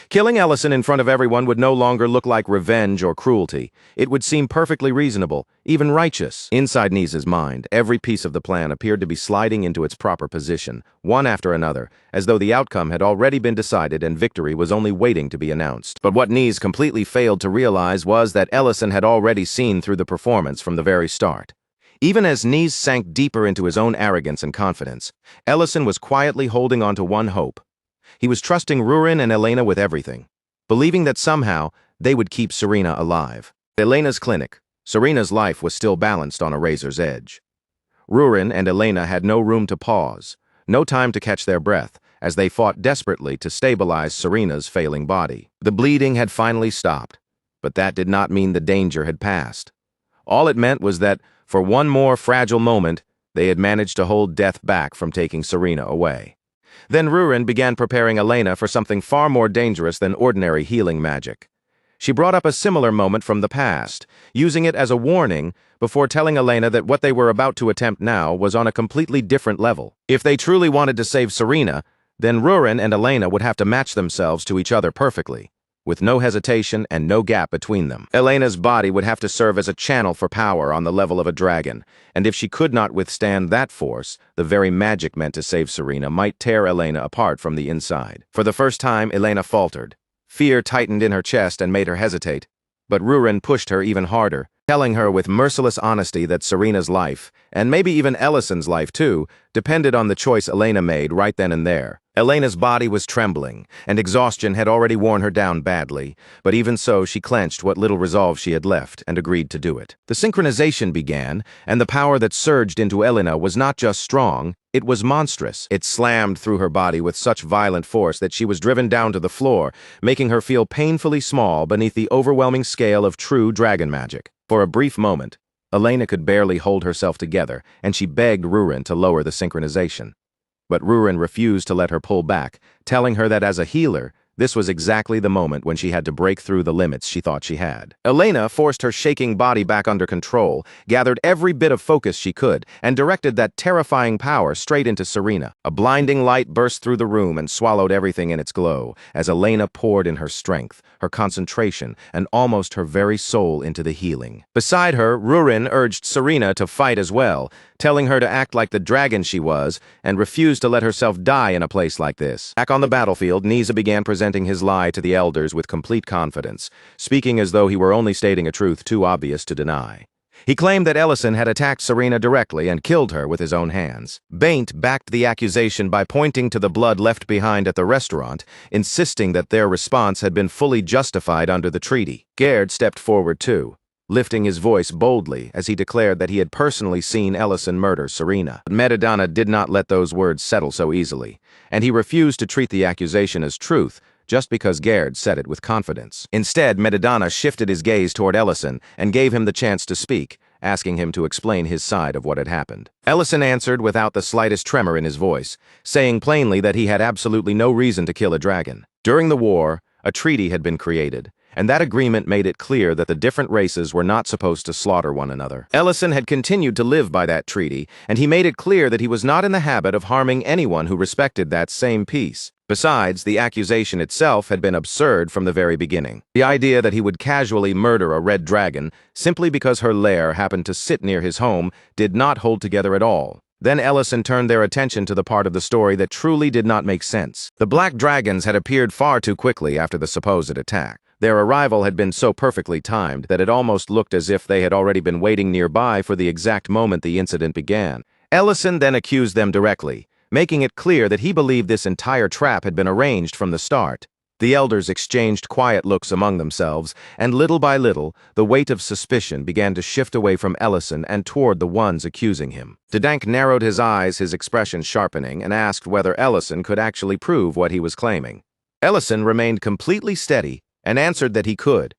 Killing Ellison in front of everyone would no longer look like revenge or cruelty. It would seem perfectly reasonable, even righteous. Inside Nisa's mind, every piece of the plan appeared to be sliding into its proper position, one after another, as though the outcome had already been decided and victory was only waiting to be announced. But what Nise completely failed to realize was that Ellison had already seen through the performance from the very start. Even as Nise sank deeper into his own arrogance and confidence, Ellison was quietly holding on to one hope. He was trusting Ruren and Elena with everything, believing that somehow they would keep Serena alive. At Elena's clinic, Serena's life was still balanced on a razor's edge. Ruren and Elena had no room to pause, no time to catch their breath, as they fought desperately to stabilize Serena's failing body. The bleeding had finally stopped, but that did not mean the danger had passed. All it meant was that, for one more fragile moment, they had managed to hold death back from taking Serena away. Then Ruren began preparing Elena for something far more dangerous than ordinary healing magic. She brought up a similar moment from the past, using it as a warning before telling Elena that what they were about to attempt now was on a completely different level. If they truly wanted to save Serena, then Ruren and Elena would have to match themselves to each other perfectly, with no hesitation and no gap between them. Elena's body would have to serve as a channel for power on the level of a dragon, and if she could not withstand that force, the very magic meant to save Serena might tear Elena apart from the inside. For the first time, Elena faltered. Fear tightened in her chest and made her hesitate, but Ruren pushed her even harder, telling her with merciless honesty that Serena's life, and maybe even Ellison's life too, depended on the choice Elena made right then and there. Elena's body was trembling, and exhaustion had already worn her down badly, but even so she clenched what little resolve she had left and agreed to do it. The synchronization began, and the power that surged into Elena was not just strong, it was monstrous. It slammed through her body with such violent force that she was driven down to the floor, making her feel painfully small beneath the overwhelming scale of true dragon magic. For a brief moment, Elena could barely hold herself together, and she begged Ruren to lower the synchronization. But Ruren refused to let her pull back, telling her that as a healer, This was exactly the moment when she had to break through the limits she thought she had. Elena forced her shaking body back under control, gathered every bit of focus she could, and directed that terrifying power straight into Serena. A blinding light burst through the room and swallowed everything in its glow, as Elena poured in her strength, her concentration, and almost her very soul into the healing. Beside her, Rurin urged Serena to fight as well, telling her to act like the dragon she was, and refused to let herself die in a place like this. Back on the battlefield, Nisa began presenting his lie to the elders with complete confidence, speaking as though he were only stating a truth too obvious to deny. He claimed that Ellison had attacked Serena directly and killed her with his own hands. Baint backed the accusation by pointing to the blood left behind at the restaurant, insisting that their response had been fully justified under the treaty. Gerd stepped forward too, lifting his voice boldly as he declared that he had personally seen Ellison murder Serena. But madamada did not let those words settle so easily, and he refused to treat the accusation as truth just because Gerd said it with confidence. Instead, madamada shifted his gaze toward Ellison and gave him the chance to speak, asking him to explain his side of what had happened. Ellison answered without the slightest tremor in his voice, saying plainly that he had absolutely no reason to kill a dragon. During the war, a treaty had been created, and that agreement made it clear that the different races were not supposed to slaughter one another. Ellison had continued to live by that treaty, and he made it clear that he was not in the habit of harming anyone who respected that same peace. Besides, the accusation itself had been absurd from the very beginning. The idea that he would casually murder a red dragon simply because her lair happened to sit near his home did not hold together at all. Then Ellison turned their attention to the part of the story that truly did not make sense. The black dragons had appeared far too quickly after the supposed attack. Their arrival had been so perfectly timed that it almost looked as if they had already been waiting nearby for the exact moment the incident began. Ellison then accused them directly, making it clear that he believed this entire trap had been arranged from the start. The elders exchanged quiet looks among themselves, and little by little, the weight of suspicion began to shift away from Ellison and toward the ones accusing him. Dedank narrowed his eyes, his expression sharpening, and asked whether Ellison could actually prove what he was claiming. Ellison remained completely steady and answered that he could.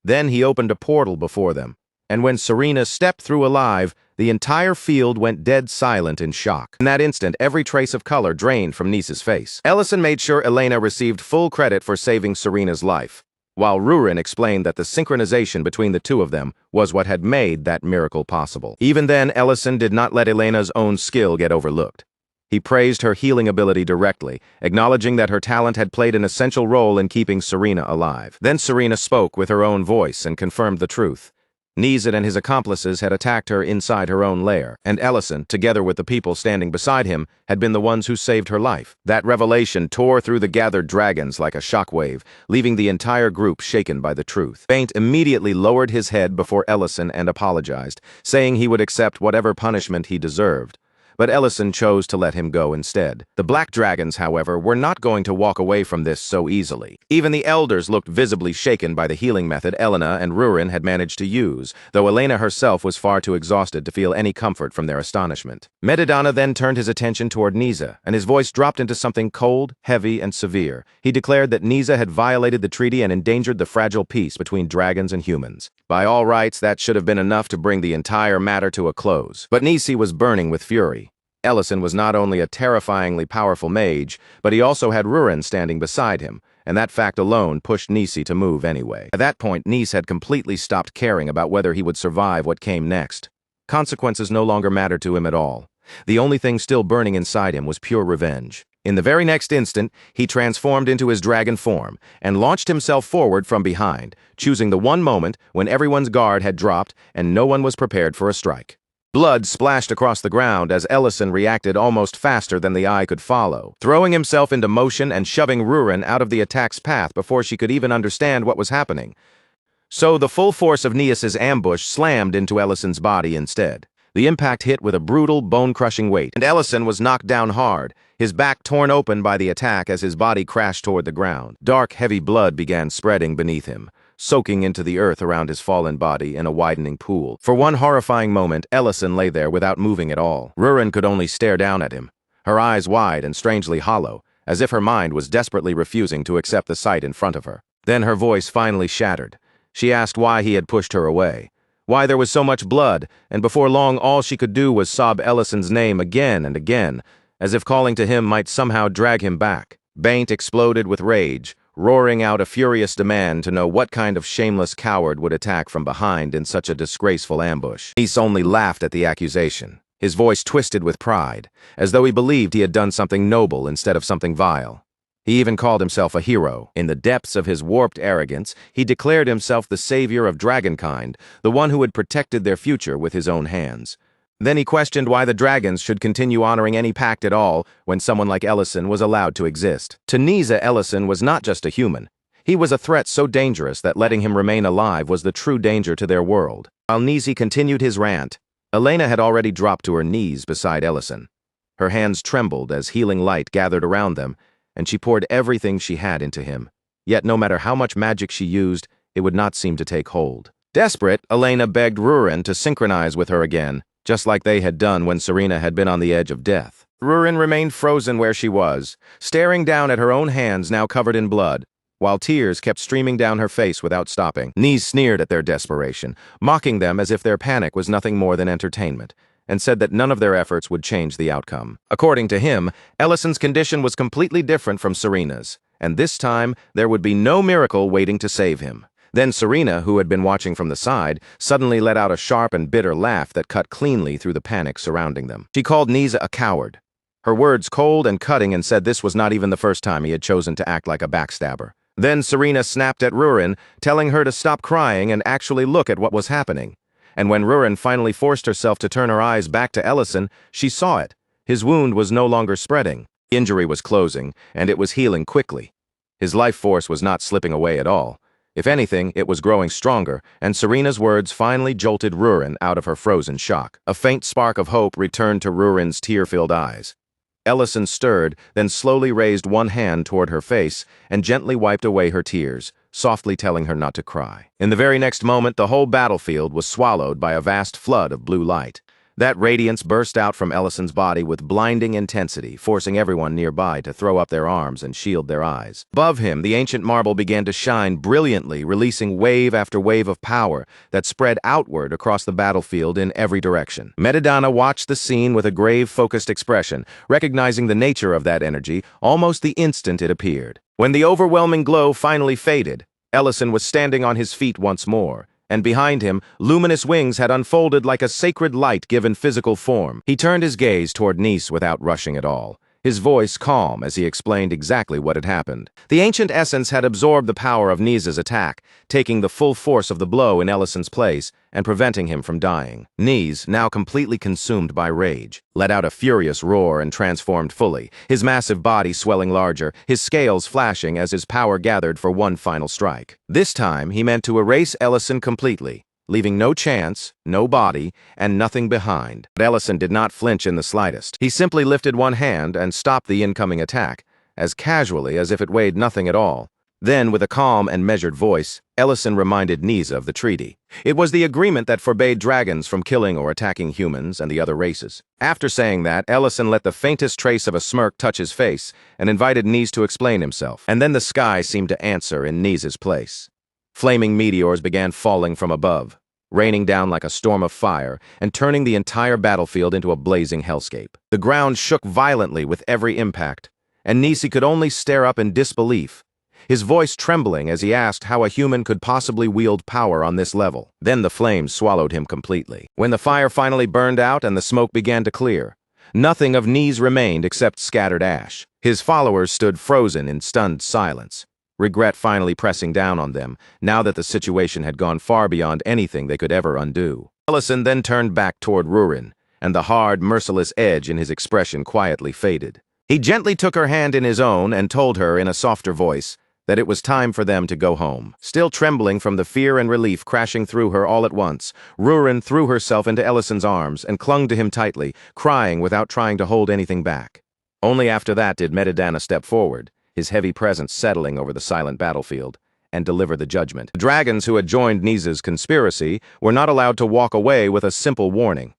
Then he opened a portal before them, and when Serena stepped through alive, the entire field went dead silent in shock. In that instant, every trace of color drained from Nisa's face. Ellison made sure Elena received full credit for saving Serena's life, while Rurin explained that the synchronization between the two of them was what had made that miracle possible. Even then, Ellison did not let Elena's own skill get overlooked. He praised her healing ability directly, acknowledging that her talent had played an essential role in keeping Serena alive. Then Serena spoke with her own voice and confirmed the truth. Nizet and his accomplices had attacked her inside her own lair, and Ellison, together with the people standing beside him, had been the ones who saved her life. That revelation tore through the gathered dragons like a shockwave, leaving the entire group shaken by the truth. Baint immediately lowered his head before Ellison and apologized, saying he would accept whatever punishment he deserved. But Ellison chose to let him go instead. The black dragons, however, were not going to walk away from this so easily. Even the elders looked visibly shaken by the healing method Elena and Rurin had managed to use, though Elena herself was far too exhausted to feel any comfort from their astonishment. Medidana then turned his attention toward Nisa, and his voice dropped into something cold, heavy, and severe. He declared that Nisa had violated the treaty and endangered the fragile peace between dragons and humans. By all rights, that should have been enough to bring the entire matter to a close. But Nisi was burning with fury. Ellison was not only a terrifyingly powerful mage, but he also had Rurin standing beside him, and that fact alone pushed Nisi to move anyway. At that point, Nis had completely stopped caring about whether he would survive what came next. Consequences no longer mattered to him at all. The only thing still burning inside him was pure revenge. In the very next instant, he transformed into his dragon form and launched himself forward from behind, choosing the one moment when everyone's guard had dropped and no one was prepared for a strike. Blood splashed across the ground as Ellison reacted almost faster than the eye could follow, throwing himself into motion and shoving Rurin out of the attack's path before she could even understand what was happening. So the full force of Nias's ambush slammed into Ellison's body instead. The impact hit with a brutal, bone-crushing weight, and Ellison was knocked down hard, his back torn open by the attack as his body crashed toward the ground. Dark, heavy blood began spreading beneath him, soaking into the earth around his fallen body in a widening pool. For one horrifying moment, Ellison lay there without moving at all. Rurin could only stare down at him, her eyes wide and strangely hollow, as if her mind was desperately refusing to accept the sight in front of her. Then her voice finally shattered. She asked why he had pushed her away, why there was so much blood, and before long all she could do was sob Ellison's name again and again, as if calling to him might somehow drag him back. Baint exploded with rage, roaring out a furious demand to know what kind of shameless coward would attack from behind in such a disgraceful ambush. Nice only laughed at the accusation, his voice twisted with pride, as though he believed he had done something noble instead of something vile. He even called himself a hero. In the depths of his warped arrogance, he declared himself the savior of dragonkind, the one who had protected their future with his own hands. Then he questioned why the dragons should continue honoring any pact at all when someone like Ellison was allowed to exist. To Nisa, Ellison was not just a human. He was a threat so dangerous that letting him remain alive was the true danger to their world. While Nisi continued his rant, Elena had already dropped to her knees beside Ellison. Her hands trembled as healing light gathered around them, and she poured everything she had into him. Yet no matter how much magic she used, it would not seem to take hold. Desperate, Elena begged Rurin to synchronize with her again, just like they had done when Serena had been on the edge of death. Rurin remained frozen where she was, staring down at her own hands now covered in blood, while tears kept streaming down her face without stopping. Nice sneered at their desperation, mocking them as if their panic was nothing more than entertainment, and said that none of their efforts would change the outcome. According to him, Ellison's condition was completely different from Serena's, and this time there would be no miracle waiting to save him. Then Serena, who had been watching from the side, suddenly let out a sharp and bitter laugh that cut cleanly through the panic surrounding them. She called Nisa a coward, her words cold and cutting, and said this was not even the first time he had chosen to act like a backstabber. Then Serena snapped at Rurin, telling her to stop crying and actually look at what was happening. And when Rurin finally forced herself to turn her eyes back to Ellison, she saw it. His wound was no longer spreading. Injury was closing, and it was healing quickly. His life force was not slipping away at all. If anything, it was growing stronger, and Serena's words finally jolted Rurin out of her frozen shock. A faint spark of hope returned to Rurin's tear-filled eyes. Ellison stirred, then slowly raised one hand toward her face and gently wiped away her tears, softly telling her not to cry. In the very next moment, the whole battlefield was swallowed by a vast flood of blue light. That radiance burst out from Ellison's body with blinding intensity, forcing everyone nearby to throw up their arms and shield their eyes. Above him, the ancient marble began to shine brilliantly, releasing wave after wave of power that spread outward across the battlefield in every direction. Madamada watched the scene with a grave, focused expression, recognizing the nature of that energy almost the instant it appeared. When the overwhelming glow finally faded, Ellison was standing on his feet once more, and behind him, luminous wings had unfolded like a sacred light given physical form. He turned his gaze toward Nice without rushing at all, his voice calm as he explained exactly what had happened. The ancient essence had absorbed the power of Nice's attack, taking the full force of the blow in Ellison's place and preventing him from dying. Nice, now completely consumed by rage, let out a furious roar and transformed fully, his massive body swelling larger, his scales flashing as his power gathered for one final strike. This time, he meant to erase Ellison completely, leaving no chance, no body, and nothing behind. But Ellison did not flinch in the slightest. He simply lifted one hand and stopped the incoming attack, as casually as if it weighed nothing at all. Then, with a calm and measured voice, Ellison reminded Nisa of the treaty. It was the agreement that forbade dragons from killing or attacking humans and the other races. After saying that, Ellison let the faintest trace of a smirk touch his face and invited Nisa to explain himself. And then the sky seemed to answer in Nisa's place. Flaming meteors began falling from above, raining down like a storm of fire and turning the entire battlefield into a blazing hellscape. The ground shook violently with every impact, and Nisi could only stare up in disbelief, his voice trembling as he asked how a human could possibly wield power on this level. Then the flames swallowed him completely. When the fire finally burned out and the smoke began to clear, nothing of Nise remained except scattered ash. His followers stood frozen in stunned silence, regret finally pressing down on them, now that the situation had gone far beyond anything they could ever undo. Ellison then turned back toward Rurin, and the hard, merciless edge in his expression quietly faded. He gently took her hand in his own and told her in a softer voice that it was time for them to go home. Still trembling from the fear and relief crashing through her all at once, Rurin threw herself into Ellison's arms and clung to him tightly, crying without trying to hold anything back. Only after that did Madamada step forward, his heavy presence settling over the silent battlefield, and deliver the judgment. The dragons who had joined Nisa's conspiracy were not allowed to walk away with a simple warning.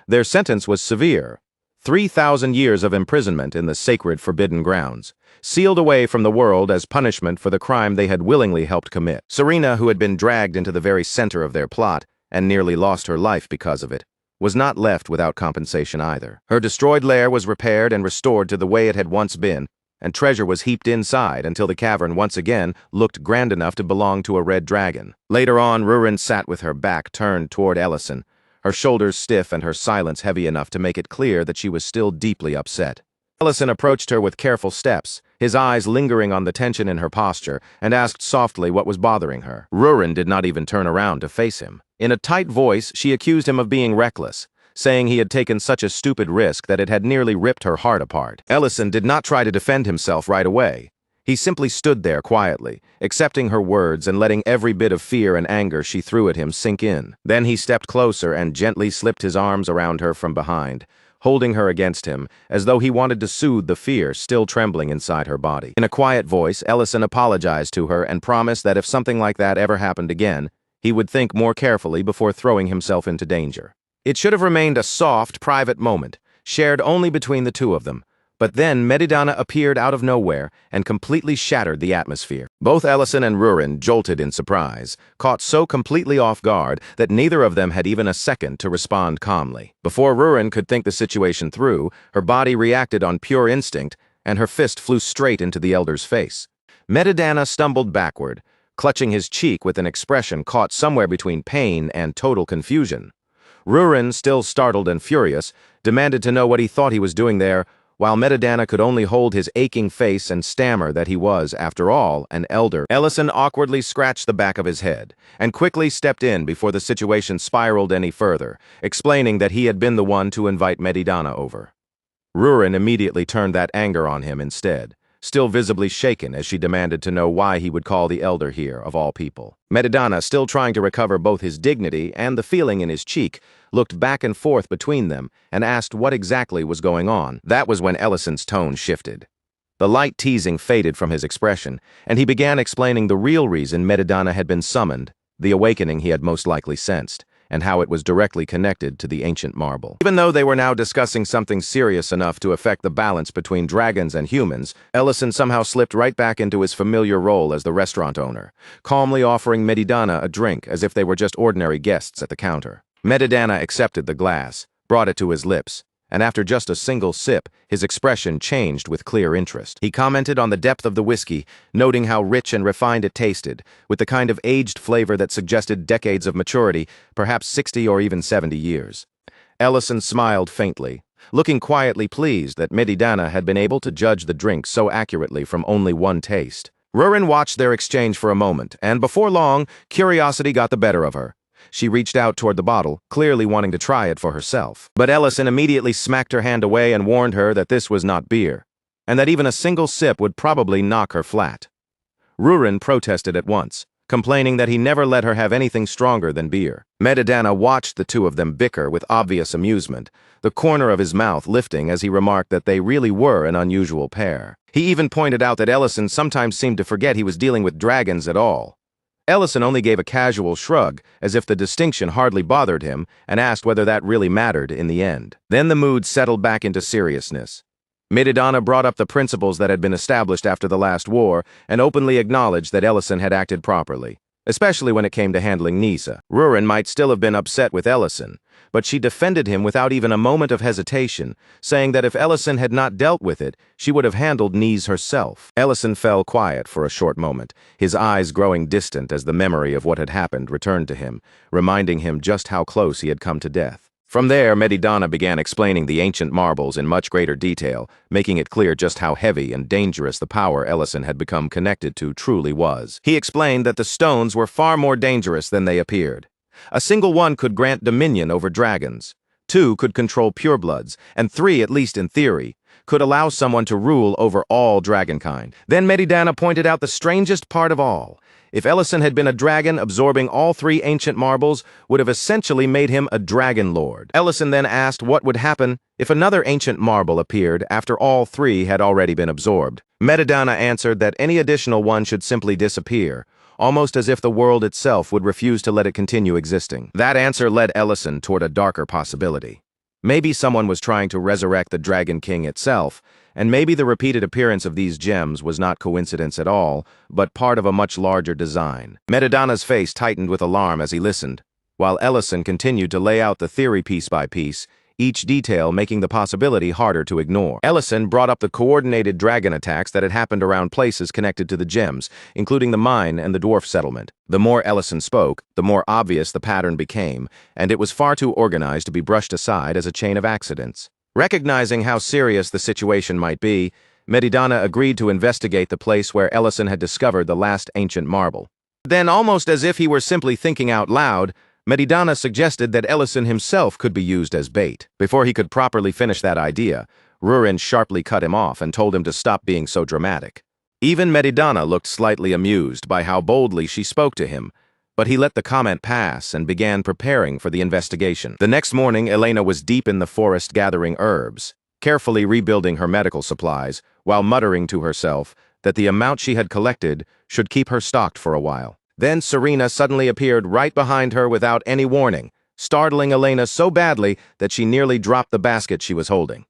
Their sentence was severe: 3,000 years of imprisonment in the sacred forbidden grounds, sealed away from the world as punishment for the crime they had willingly helped commit. Serena, who had been dragged into the very center of their plot and nearly lost her life because of it, was not left without compensation either. Her destroyed lair was repaired and restored to the way it had once been, and treasure was heaped inside until the cavern once again looked grand enough to belong to a red dragon. Later on, Rurin sat with her back turned toward Ellison, her shoulders stiff and her silence heavy enough to make it clear that she was still deeply upset. Ellison approached her with careful steps, his eyes lingering on the tension in her posture, and asked softly what was bothering her. Rurin did not even turn around to face him. In a tight voice, she accused him of being reckless, saying he had taken such a stupid risk that it had nearly ripped her heart apart. Ellison did not try to defend himself right away. He simply stood there quietly, accepting her words and letting every bit of fear and anger she threw at him sink in. Then he stepped closer and gently slipped his arms around her from behind, holding her against him, as though he wanted to soothe the fear still trembling inside her body. In a quiet voice, Ellison apologized to her and promised that if something like that ever happened again, he would think more carefully before throwing himself into danger. It should have remained a soft, private moment, shared only between the two of them. But then Medidana appeared out of nowhere and completely shattered the atmosphere. Both Ellison and Rurin jolted in surprise, caught so completely off guard that neither of them had even a second to respond calmly. Before Rurin could think the situation through, her body reacted on pure instinct, and her fist flew straight into the elder's face. Medidana stumbled backward, clutching his cheek with an expression caught somewhere between pain and total confusion. Rurin, still startled and furious, demanded to know what he thought he was doing there, while Medidana could only hold his aching face and stammer that he was, after all, an elder. Ellison awkwardly scratched the back of his head and quickly stepped in before the situation spiraled any further, explaining that he had been the one to invite Medidana over. Rurin immediately turned that anger on him instead, still visibly shaken as she demanded to know why he would call the elder here, of all people. Medidana, still trying to recover both his dignity and the feeling in his cheek, looked back and forth between them and asked what exactly was going on. That was when Ellison's tone shifted. The light teasing faded from his expression, and he began explaining the real reason Medidana had been summoned, the awakening he had most likely sensed, and how it was directly connected to the ancient marble. Even though they were now discussing something serious enough to affect the balance between dragons and humans, Ellison somehow slipped right back into his familiar role as the restaurant owner, calmly offering Medidana a drink as if they were just ordinary guests at the counter. Medidana accepted the glass, brought it to his lips, and after just a single sip, his expression changed with clear interest. He commented on the depth of the whiskey, noting how rich and refined it tasted, with the kind of aged flavor that suggested decades of maturity, perhaps 60 or even 70 years. Ellison smiled faintly, looking quietly pleased that Medidana had been able to judge the drink so accurately from only one taste. Rurin watched their exchange for a moment, and before long, curiosity got the better of her. She reached out toward the bottle, clearly wanting to try it for herself. But Ellison immediately smacked her hand away and warned her that this was not beer, and that even a single sip would probably knock her flat. Rurin protested at once, complaining that he never let her have anything stronger than beer. Medidana watched the two of them bicker with obvious amusement, the corner of his mouth lifting as he remarked that they really were an unusual pair. He even pointed out that Ellison sometimes seemed to forget he was dealing with dragons at all. Ellison only gave a casual shrug, as if the distinction hardly bothered him, and asked whether that really mattered in the end. Then the mood settled back into seriousness. Medidana brought up the principles that had been established after the last war, and openly acknowledged that Ellison had acted properly, especially when it came to handling Nisa. Rurin might still have been upset with Ellison, but she defended him without even a moment of hesitation, saying that if Ellison had not dealt with it, she would have handled Nise herself. Ellison fell quiet for a short moment, his eyes growing distant as the memory of what had happened returned to him, reminding him just how close he had come to death. From there, Medidana began explaining the ancient marbles in much greater detail, making it clear just how heavy and dangerous the power Ellison had become connected to truly was. He explained that the stones were far more dangerous than they appeared. A single one could grant dominion over dragons, 2 could control purebloods, and 3, at least in theory, could allow someone to rule over all dragonkind. Then Medidana pointed out the strangest part of all. If Ellison had been a dragon, absorbing all 3 ancient marbles would have essentially made him a dragon lord. Ellison then asked what would happen if another ancient marble appeared after all 3 had already been absorbed. Medidana answered that any additional one should simply disappear, almost as if the world itself would refuse to let it continue existing. That answer led Ellison toward a darker possibility. Maybe someone was trying to resurrect the Dragon King itself, and maybe the repeated appearance of these gems was not coincidence at all, but part of a much larger design. Medidana's face tightened with alarm as he listened, while Ellison continued to lay out the theory piece by piece, each detail making the possibility harder to ignore. Ellison brought up the coordinated dragon attacks that had happened around places connected to the gems, including the mine and the dwarf settlement. The more Ellison spoke, the more obvious the pattern became, and it was far too organized to be brushed aside as a chain of accidents. Recognizing how serious the situation might be, Medidana agreed to investigate the place where Ellison had discovered the last ancient marble. Then, almost as if he were simply thinking out loud, Medidana suggested that Ellison himself could be used as bait. Before he could properly finish that idea, Rurin sharply cut him off and told him to stop being so dramatic. Even Medidana looked slightly amused by how boldly she spoke to him, but he let the comment pass and began preparing for the investigation. The next morning, Elena was deep in the forest gathering herbs, carefully rebuilding her medical supplies, while muttering to herself that the amount she had collected should keep her stocked for a while. Then Serena suddenly appeared right behind her without any warning, startling Elena so badly that she nearly dropped the basket she was holding.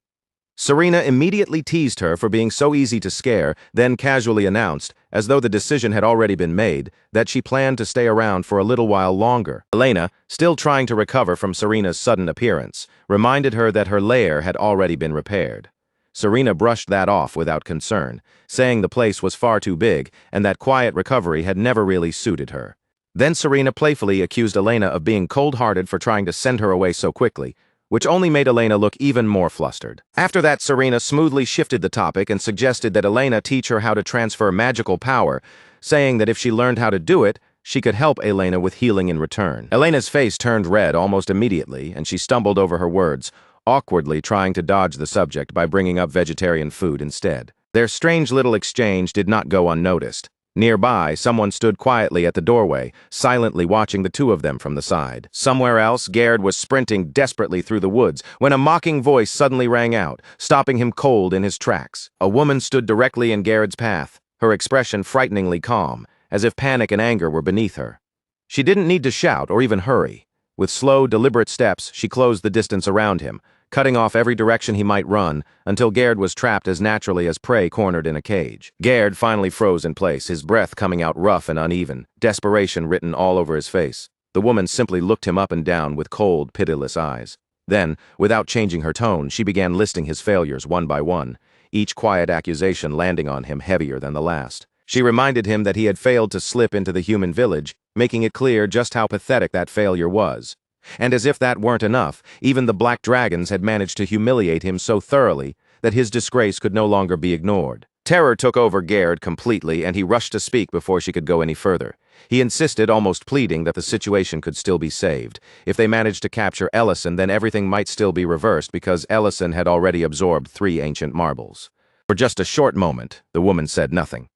Serena immediately teased her for being so easy to scare, then casually announced, as though the decision had already been made, that she planned to stay around for a little while longer. Elena, still trying to recover from Serena's sudden appearance, reminded her that her lair had already been repaired. Serena brushed that off without concern, saying the place was far too big and that quiet recovery had never really suited her. Then Serena playfully accused Elena of being cold-hearted for trying to send her away so quickly, which only made Elena look even more flustered. After that, Serena smoothly shifted the topic and suggested that Elena teach her how to transfer magical power, saying that if she learned how to do it, she could help Elena with healing in return. Elena's face turned red almost immediately, and she stumbled over her words, awkwardly trying to dodge the subject by bringing up vegetarian food instead. Their strange little exchange did not go unnoticed. Nearby, someone stood quietly at the doorway, silently watching the two of them from the side. Somewhere else, Gerd was sprinting desperately through the woods when a mocking voice suddenly rang out, stopping him cold in his tracks. A woman stood directly in Gerd's path, her expression frighteningly calm, as if panic and anger were beneath her. She didn't need to shout or even hurry. With slow, deliberate steps, she closed the distance around him, cutting off every direction he might run, until Gerd was trapped as naturally as prey cornered in a cage. Gerd finally froze in place, his breath coming out rough and uneven, desperation written all over his face. The woman simply looked him up and down with cold, pitiless eyes. Then, without changing her tone, she began listing his failures one by one, each quiet accusation landing on him heavier than the last. She reminded him that he had failed to slip into the human village, making it clear just how pathetic that failure was. And as if that weren't enough, even the black dragons had managed to humiliate him so thoroughly that his disgrace could no longer be ignored. Terror took over Gerd completely, and he rushed to speak before she could go any further. He insisted, almost pleading, that the situation could still be saved. If they managed to capture Ellison, then everything might still be reversed because Ellison had already absorbed 3 ancient marbles. For just a short moment, the woman said nothing.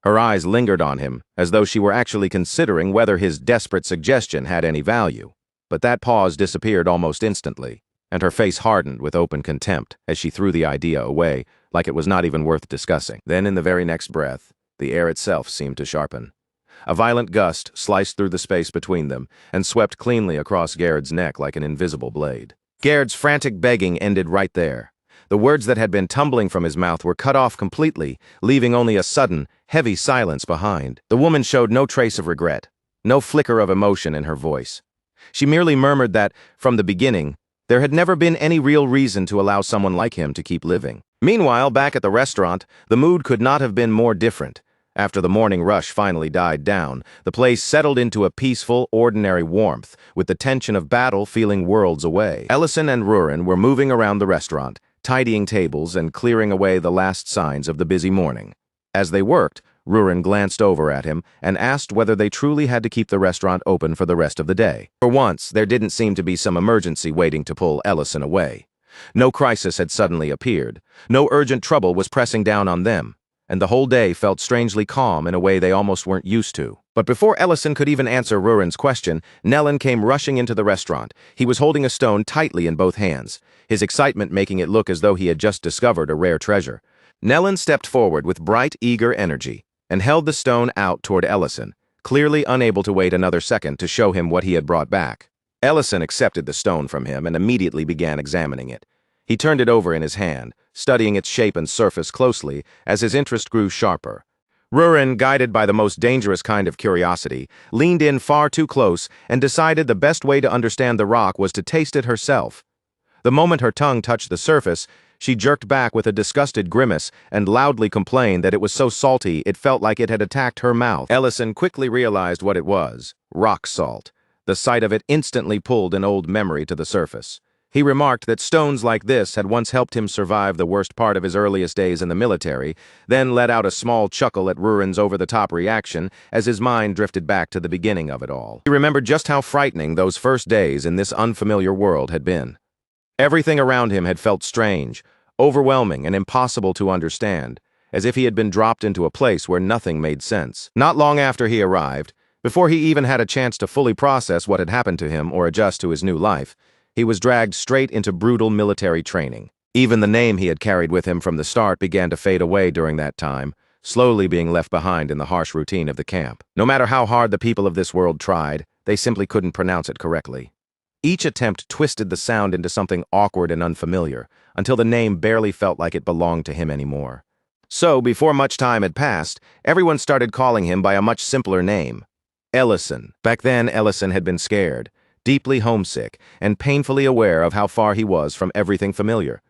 Her eyes lingered on him, as though she were actually considering whether his desperate suggestion had any value. But that pause disappeared almost instantly, and her face hardened with open contempt as she threw the idea away, like it was not even worth discussing. Then, in the very next breath, the air itself seemed to sharpen. A violent gust sliced through the space between them and swept cleanly across Gerd's neck like an invisible blade. Gerd's frantic begging ended right there. The words that had been tumbling from his mouth were cut off completely, leaving only a sudden, heavy silence behind. The woman showed no trace of regret, no flicker of emotion in her voice. She merely murmured that, from the beginning, there had never been any real reason to allow someone like him to keep living. Meanwhile, back at the restaurant, the mood could not have been more different. After the morning rush finally died down, the place settled into a peaceful, ordinary warmth, with the tension of battle feeling worlds away. Ellison and Rurin were moving around the restaurant, tidying tables and clearing away the last signs of the busy morning. As they worked, Rurin glanced over at him and asked whether they truly had to keep the restaurant open for the rest of the day. For once, there didn't seem to be some emergency waiting to pull Ellison away. No crisis had suddenly appeared. No urgent trouble was pressing down on them, and the whole day felt strangely calm in a way they almost weren't used to. But before Ellison could even answer Rurin's question, Nellin came rushing into the restaurant. He was holding a stone tightly in both hands, his excitement making it look as though he had just discovered a rare treasure. Nellin stepped forward with bright, eager energy and held the stone out toward Ellison, clearly unable to wait another second to show him what he had brought back. Ellison accepted the stone from him and immediately began examining it. He turned it over in his hand, studying its shape and surface closely as his interest grew sharper. Rurin, guided by the most dangerous kind of curiosity, leaned in far too close and decided the best way to understand the rock was to taste it herself. The moment her tongue touched the surface, she jerked back with a disgusted grimace and loudly complained that it was so salty it felt like it had attacked her mouth. Ellison quickly realized what it was: rock salt. The sight of it instantly pulled an old memory to the surface. He remarked that stones like this had once helped him survive the worst part of his earliest days in the military, then let out a small chuckle at Rurin's over-the-top reaction as his mind drifted back to the beginning of it all. He remembered just how frightening those first days in this unfamiliar world had been. Everything around him had felt strange, overwhelming, and impossible to understand, as if he had been dropped into a place where nothing made sense. Not long after he arrived, before he even had a chance to fully process what had happened to him or adjust to his new life, he was dragged straight into brutal military training. Even the name he had carried with him from the start began to fade away during that time, slowly being left behind in the harsh routine of the camp. No matter how hard the people of this world tried, they simply couldn't pronounce it correctly. Each attempt twisted the sound into something awkward and unfamiliar, until the name barely felt like it belonged to him anymore. So, before much time had passed, everyone started calling him by a much simpler name: Ellison. Back then, Ellison had been scared, deeply homesick, and painfully aware of how far he was from everything familiar.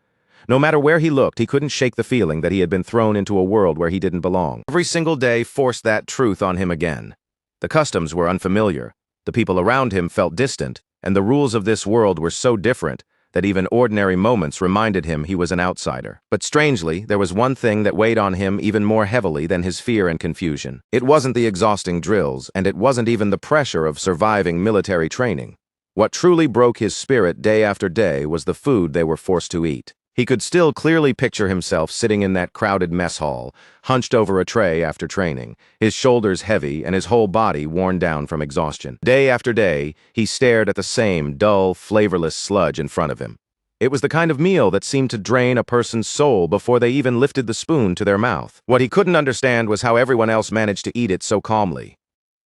No matter where he looked, he couldn't shake the feeling that he had been thrown into a world where he didn't belong. Every single day forced that truth on him again. The customs were unfamiliar, the people around him felt distant, and the rules of this world were so different that even ordinary moments reminded him he was an outsider. But strangely, there was one thing that weighed on him even more heavily than his fear and confusion. It wasn't the exhausting drills, and it wasn't even the pressure of surviving military training. What truly broke his spirit day after day was the food they were forced to eat. He could still clearly picture himself sitting in that crowded mess hall, hunched over a tray after training, his shoulders heavy and his whole body worn down from exhaustion. Day after day, he stared at the same dull, flavorless sludge in front of him. It was the kind of meal that seemed to drain a person's soul before they even lifted the spoon to their mouth. What he couldn't understand was how everyone else managed to eat it so calmly.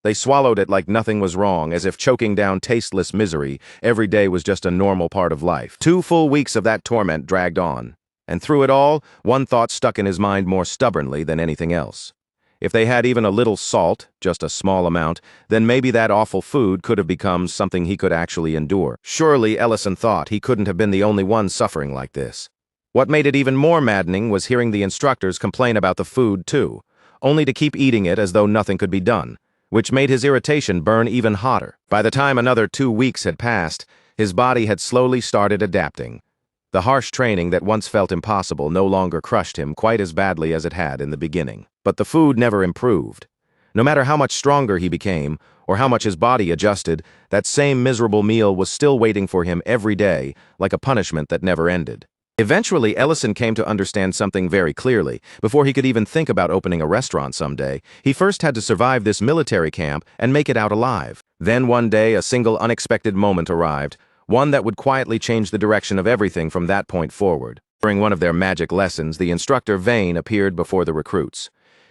They swallowed it like nothing was wrong, as if choking down tasteless misery. Every day was just a normal part of life. 2 full weeks of that torment dragged on, and through it all, one thought stuck in his mind more stubbornly than anything else. If they had even a little salt, just a small amount, then maybe that awful food could have become something he could actually endure. Surely, Ellison thought, he couldn't have been the only one suffering like this. What made it even more maddening was hearing the instructors complain about the food, too, only to keep eating it as though nothing could be done, which made his irritation burn even hotter. By the time another 2 weeks had passed, his body had slowly started adapting. The harsh training that once felt impossible no longer crushed him quite as badly as it had in the beginning. But the food never improved. No matter how much stronger he became, or how much his body adjusted, that same miserable meal was still waiting for him every day, like a punishment that never ended. Eventually, Ellison came to understand something very clearly. Before he could even think about opening a restaurant someday, he first had to survive this military camp and make it out alive. Then one day, a single unexpected moment arrived, one that would quietly change the direction of everything from that point forward. During one of their magic lessons, the instructor Vane appeared before the recruits.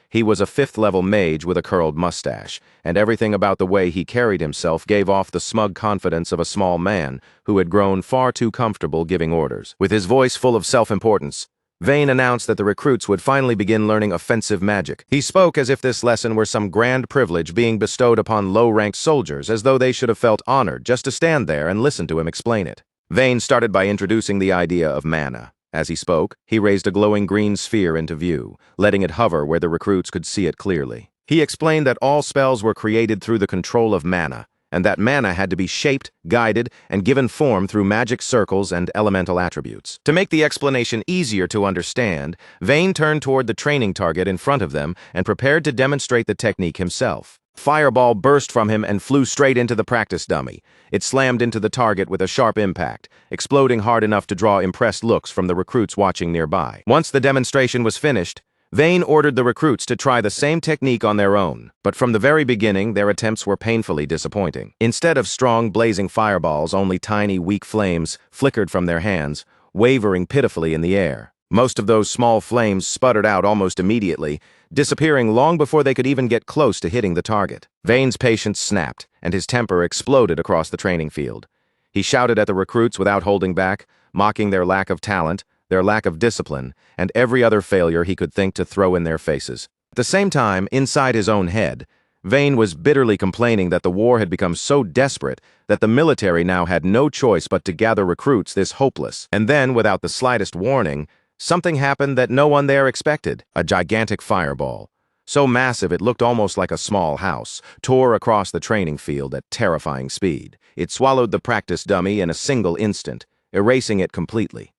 He was a 5th-level mage with a curled mustache, and everything about the way he carried himself gave off the smug confidence of a small man who had grown far too comfortable giving orders. With his voice full of self-importance, Vane announced that the recruits would finally begin learning offensive magic. He spoke as if this lesson were some grand privilege being bestowed upon low-ranked soldiers, as though they should have felt honored just to stand there and listen to him explain it. Vane started by introducing the idea of mana. As he spoke, he raised a glowing green sphere into view, letting it hover where the recruits could see it clearly. He explained that all spells were created through the control of mana, and that mana had to be shaped, guided, and given form through magic circles and elemental attributes. To make the explanation easier to understand, Vane turned toward the training target in front of them and prepared to demonstrate the technique himself. Fireball burst from him and flew straight into the practice dummy. It slammed into the target with a sharp impact, exploding hard enough to draw impressed looks from the recruits watching nearby. Once the demonstration was finished, Vane ordered the recruits to try the same technique on their own, but from the very beginning, their attempts were painfully disappointing. Instead of strong, blazing fireballs, only tiny, weak flames flickered from their hands, wavering pitifully in the air. Most of those small flames sputtered out almost immediately, disappearing long before they could even get close to hitting the target. Vane's patience snapped, and his temper exploded across the training field. He shouted at the recruits without holding back, mocking their lack of talent, their lack of discipline, and every other failure he could think to throw in their faces. At the same time, inside his own head, Vane was bitterly complaining that the war had become so desperate that the military now had no choice but to gather recruits this hopeless. And then, without the slightest warning, something happened that no one there expected. A gigantic fireball, so massive it looked almost like a small house, tore across the training field at terrifying speed. It swallowed the practice dummy in a single instant, erasing it completely.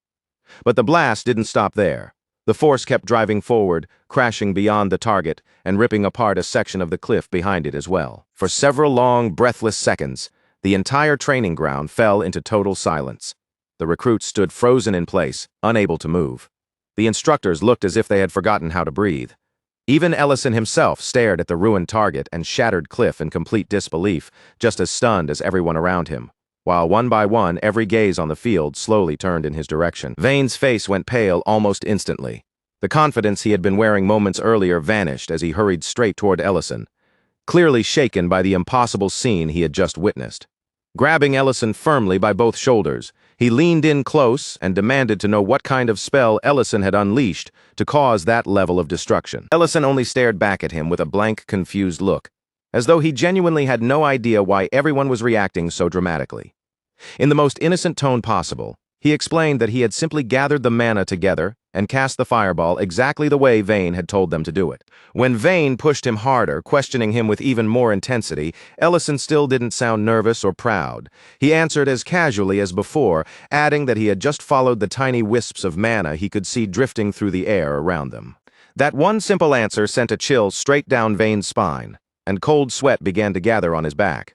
But the blast didn't stop there. The force kept driving forward, crashing beyond the target and ripping apart a section of the cliff behind it as well. For several long, breathless seconds, the entire training ground fell into total silence. The recruits stood frozen in place, unable to move. The instructors looked as if they had forgotten how to breathe. Even Ellison himself stared at the ruined target and shattered cliff in complete disbelief, just as stunned as everyone around him, while one by one every gaze on the field slowly turned in his direction. Vane's face went pale almost instantly. The confidence he had been wearing moments earlier vanished as he hurried straight toward Ellison, clearly shaken by the impossible scene he had just witnessed. Grabbing Ellison firmly by both shoulders, he leaned in close and demanded to know what kind of spell Ellison had unleashed to cause that level of destruction. Ellison only stared back at him with a blank, confused look, as though he genuinely had no idea why everyone was reacting so dramatically. In the most innocent tone possible, he explained that he had simply gathered the mana together and cast the fireball exactly the way Vane had told them to do it. When Vane pushed him harder, questioning him with even more intensity, Ellison still didn't sound nervous or proud. He answered as casually as before, adding that he had just followed the tiny wisps of mana he could see drifting through the air around them. That one simple answer sent a chill straight down Vane's spine, and cold sweat began to gather on his back.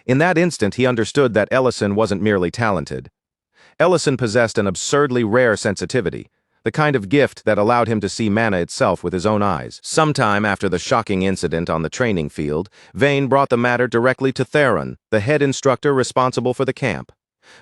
In that instant, he understood that Ellison wasn't merely talented. Ellison possessed an absurdly rare sensitivity, the kind of gift that allowed him to see mana itself with his own eyes. Sometime after the shocking incident on the training field, Vane brought the matter directly to Theron, the head instructor responsible for the camp.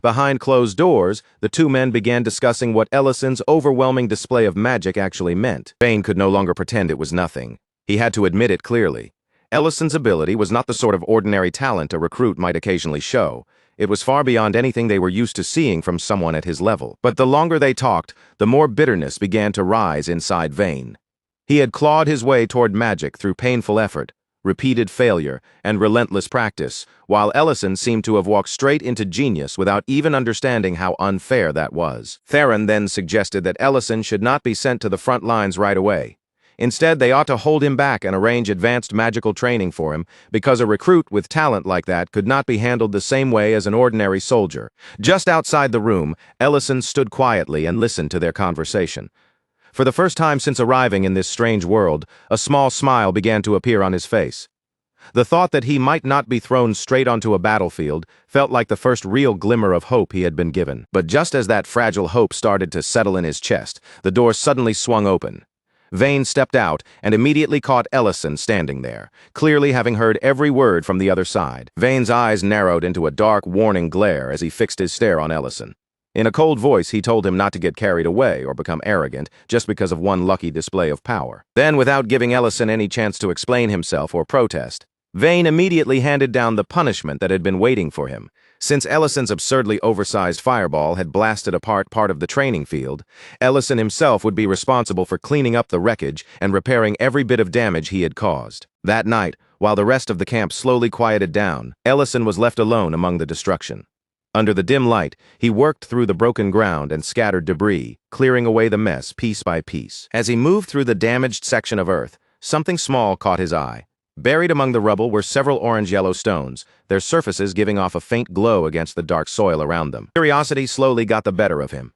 Behind closed doors, the two men began discussing what Ellison's overwhelming display of magic actually meant. Vane could no longer pretend it was nothing. He had to admit it clearly. Ellison's ability was not the sort of ordinary talent a recruit might occasionally show. It was far beyond anything they were used to seeing from someone at his level. But the longer they talked, the more bitterness began to rise inside Vane. He had clawed his way toward magic through painful effort, repeated failure, and relentless practice, while Ellison seemed to have walked straight into genius without even understanding how unfair that was. Theron then suggested that Ellison should not be sent to the front lines right away. Instead, they ought to hold him back and arrange advanced magical training for him, because a recruit with talent like that could not be handled the same way as an ordinary soldier. Just outside the room, Ellison stood quietly and listened to their conversation. For the first time since arriving in this strange world, a small smile began to appear on his face. The thought that he might not be thrown straight onto a battlefield felt like the first real glimmer of hope he had been given. But just as that fragile hope started to settle in his chest, the door suddenly swung open. Vane stepped out and immediately caught Ellison standing there, clearly having heard every word from the other side. Vane's eyes narrowed into a dark, warning glare as he fixed his stare on Ellison. In a cold voice, he told him not to get carried away or become arrogant just because of one lucky display of power. Then, without giving Ellison any chance to explain himself or protest, Vane immediately handed down the punishment that had been waiting for him. Since Ellison's absurdly oversized fireball had blasted apart part of the training field, Ellison himself would be responsible for cleaning up the wreckage and repairing every bit of damage he had caused. That night, while the rest of the camp slowly quieted down, Ellison was left alone among the destruction. Under the dim light, he worked through the broken ground and scattered debris, clearing away the mess piece by piece. As he moved through the damaged section of earth, something small caught his eye. Buried among the rubble were several orange-yellow stones, their surfaces giving off a faint glow against the dark soil around them. Curiosity slowly got the better of him.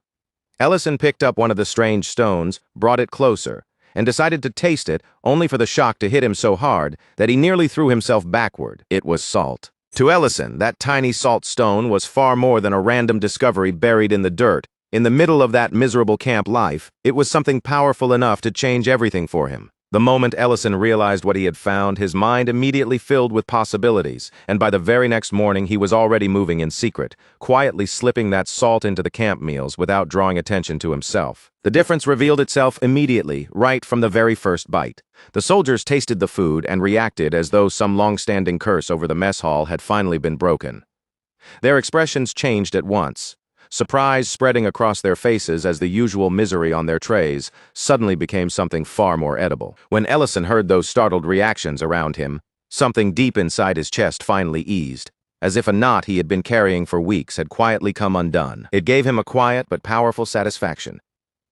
Ellison picked up one of the strange stones, brought it closer, and decided to taste it, only for the shock to hit him so hard that he nearly threw himself backward. It was salt. To Ellison, that tiny salt stone was far more than a random discovery buried in the dirt. In the middle of that miserable camp life, it was something powerful enough to change everything for him. The moment Ellison realized what he had found, his mind immediately filled with possibilities, and by the very next morning he was already moving in secret, quietly slipping that salt into the camp meals without drawing attention to himself. The difference revealed itself immediately, right from the very first bite. The soldiers tasted the food and reacted as though some long-standing curse over the mess hall had finally been broken. Their expressions changed at once. Surprise spreading across their faces as the usual misery on their trays suddenly became something far more edible. When Ellison heard those startled reactions around him, Something deep inside his chest finally eased, as if a knot he had been carrying for weeks had quietly come undone. It gave him a quiet but powerful satisfaction.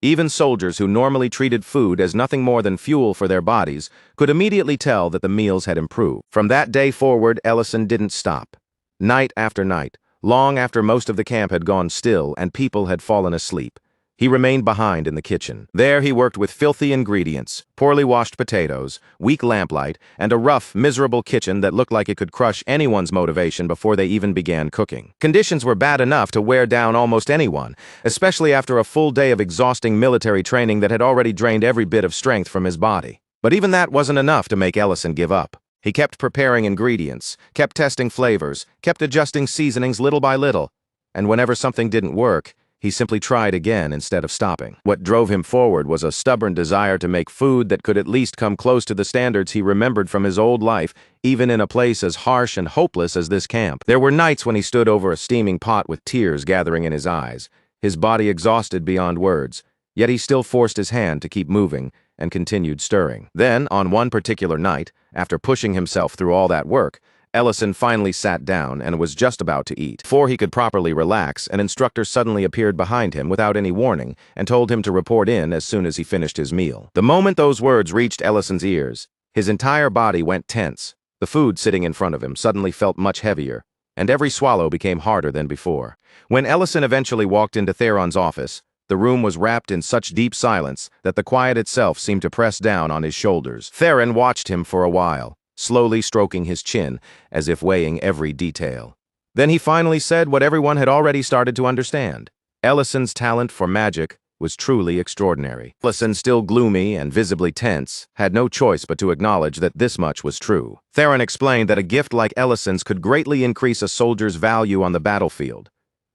Even soldiers who normally treated food as nothing more than fuel for their bodies could immediately tell that the meals had improved. From that day forward, Ellison didn't stop. Night after night, long after most of the camp had gone still and people had fallen asleep, he remained behind in the kitchen. There he worked with filthy ingredients, poorly washed potatoes, weak lamplight, and a rough, miserable kitchen that looked like it could crush anyone's motivation before they even began cooking. Conditions were bad enough to wear down almost anyone, especially after a full day of exhausting military training that had already drained every bit of strength from his body. But even that wasn't enough to make Ellison give up. He kept preparing ingredients, kept testing flavors, kept adjusting seasonings little by little, and whenever something didn't work, he simply tried again instead of stopping. What drove him forward was a stubborn desire to make food that could at least come close to the standards he remembered from his old life, even in a place as harsh and hopeless as this camp. There were nights when he stood over a steaming pot with tears gathering in his eyes, his body exhausted beyond words, yet he still forced his hand to keep moving and continued stirring. Then, on one particular night, after pushing himself through all that work, Ellison finally sat down and was just about to eat. Before he could properly relax, an instructor suddenly appeared behind him without any warning and told him to report in as soon as he finished his meal. The moment those words reached Ellison's ears, his entire body went tense. The food sitting in front of him suddenly felt much heavier, and every swallow became harder than before. When Ellison eventually walked into Theron's office, the room was wrapped in such deep silence that the quiet itself seemed to press down on his shoulders. Theron watched him for a while, slowly stroking his chin, as if weighing every detail. Then he finally said what everyone had already started to understand. Ellison's talent for magic was truly extraordinary. Ellison, still gloomy and visibly tense, had no choice but to acknowledge that this much was true. Theron explained that a gift like Ellison's could greatly increase a soldier's value on the battlefield.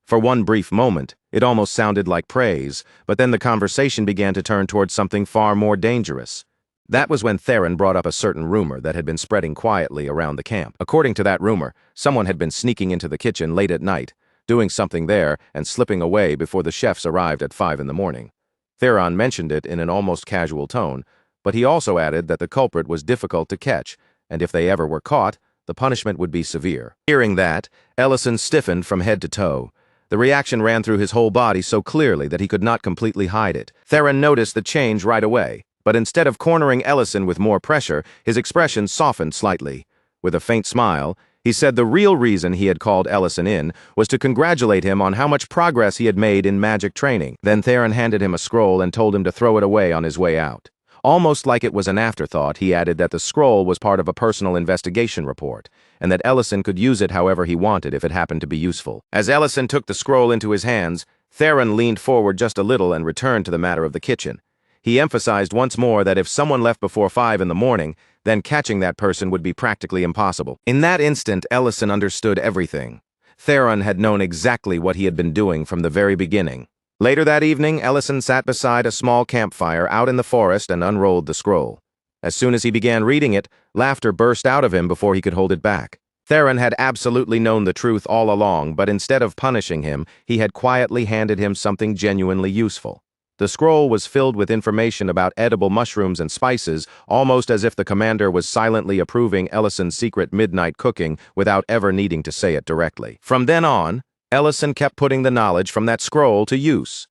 For one brief moment, it almost sounded like praise, but then the conversation began to turn towards something far more dangerous. That was when Theron brought up a certain rumor that had been spreading quietly around the camp. According to that rumor, someone had been sneaking into the kitchen late at night, doing something there and slipping away before the chefs arrived at 5 in the morning. Theron mentioned it in an almost casual tone, but he also added that the culprit was difficult to catch, and if they ever were caught, the punishment would be severe. Hearing that, Ellison stiffened from head to toe. The reaction ran through his whole body so clearly that he could not completely hide it. Theron noticed the change right away. But instead of cornering Ellison with more pressure, his expression softened slightly. With a faint smile, he said the real reason he had called Ellison in was to congratulate him on how much progress he had made in magic training. Then Theron handed him a scroll and told him to throw it away on his way out. Almost like it was an afterthought, he added that the scroll was part of a personal investigation report, and that Ellison could use it however he wanted if it happened to be useful. As Ellison took the scroll into his hands, Theron leaned forward just a little and returned to the matter of the kitchen. He emphasized once more that if someone left before 5 in the morning, then catching that person would be practically impossible. In that instant, Ellison understood everything. Theron had known exactly what he had been doing from the very beginning. Later that evening, Ellison sat beside a small campfire out in the forest and unrolled the scroll. As soon as he began reading it, laughter burst out of him before he could hold it back. Theron had absolutely known the truth all along, but instead of punishing him, he had quietly handed him something genuinely useful. The scroll was filled with information about edible mushrooms and spices, almost as if the commander was silently approving Ellison's secret midnight cooking without ever needing to say it directly. From then on, Ellison kept putting the knowledge from that scroll to use.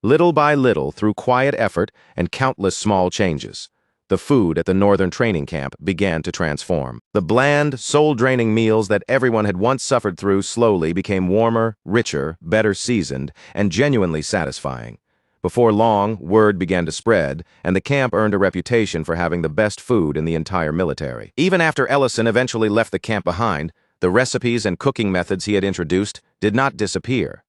Little by little, through quiet effort and countless small changes, the food at the northern training camp began to transform. The bland, soul-draining meals that everyone had once suffered through slowly became warmer, richer, better seasoned, and genuinely satisfying. Before long, word began to spread, and the camp earned a reputation for having the best food in the entire military. Even after Ellison eventually left the camp behind, the recipes and cooking methods he had introduced did not disappear.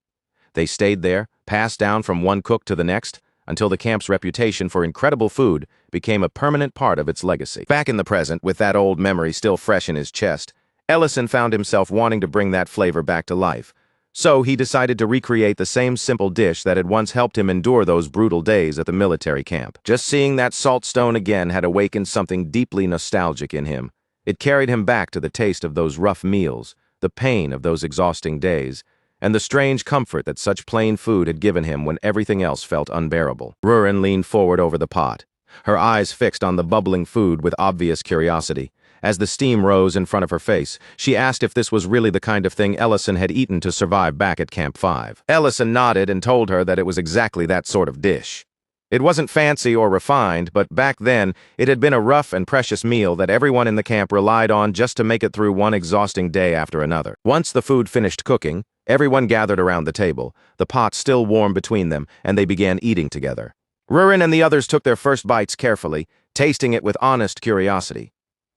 They stayed there, passed down from one cook to the next, until the camp's reputation for incredible food became a permanent part of its legacy. Back in the present, with that old memory still fresh in his chest, Ellison found himself wanting to bring that flavor back to life. So he decided to recreate the same simple dish that had once helped him endure those brutal days at the military camp. Just seeing that salt stone again had awakened something deeply nostalgic in him. It carried him back to the taste of those rough meals, the pain of those exhausting days, and the strange comfort that such plain food had given him when everything else felt unbearable. Rurin leaned forward over the pot, her eyes fixed on the bubbling food with obvious curiosity. As the steam rose in front of her face, she asked if this was really the kind of thing Ellison had eaten to survive back at Camp 5. Ellison nodded and told her that it was exactly that sort of dish. It wasn't fancy or refined, but back then, it had been a rough and precious meal that everyone in the camp relied on just to make it through one exhausting day after another. Once the food finished cooking, everyone gathered around the table, the pot still warm between them, and they began eating together. Rurin and the others took their first bites carefully, tasting it with honest curiosity.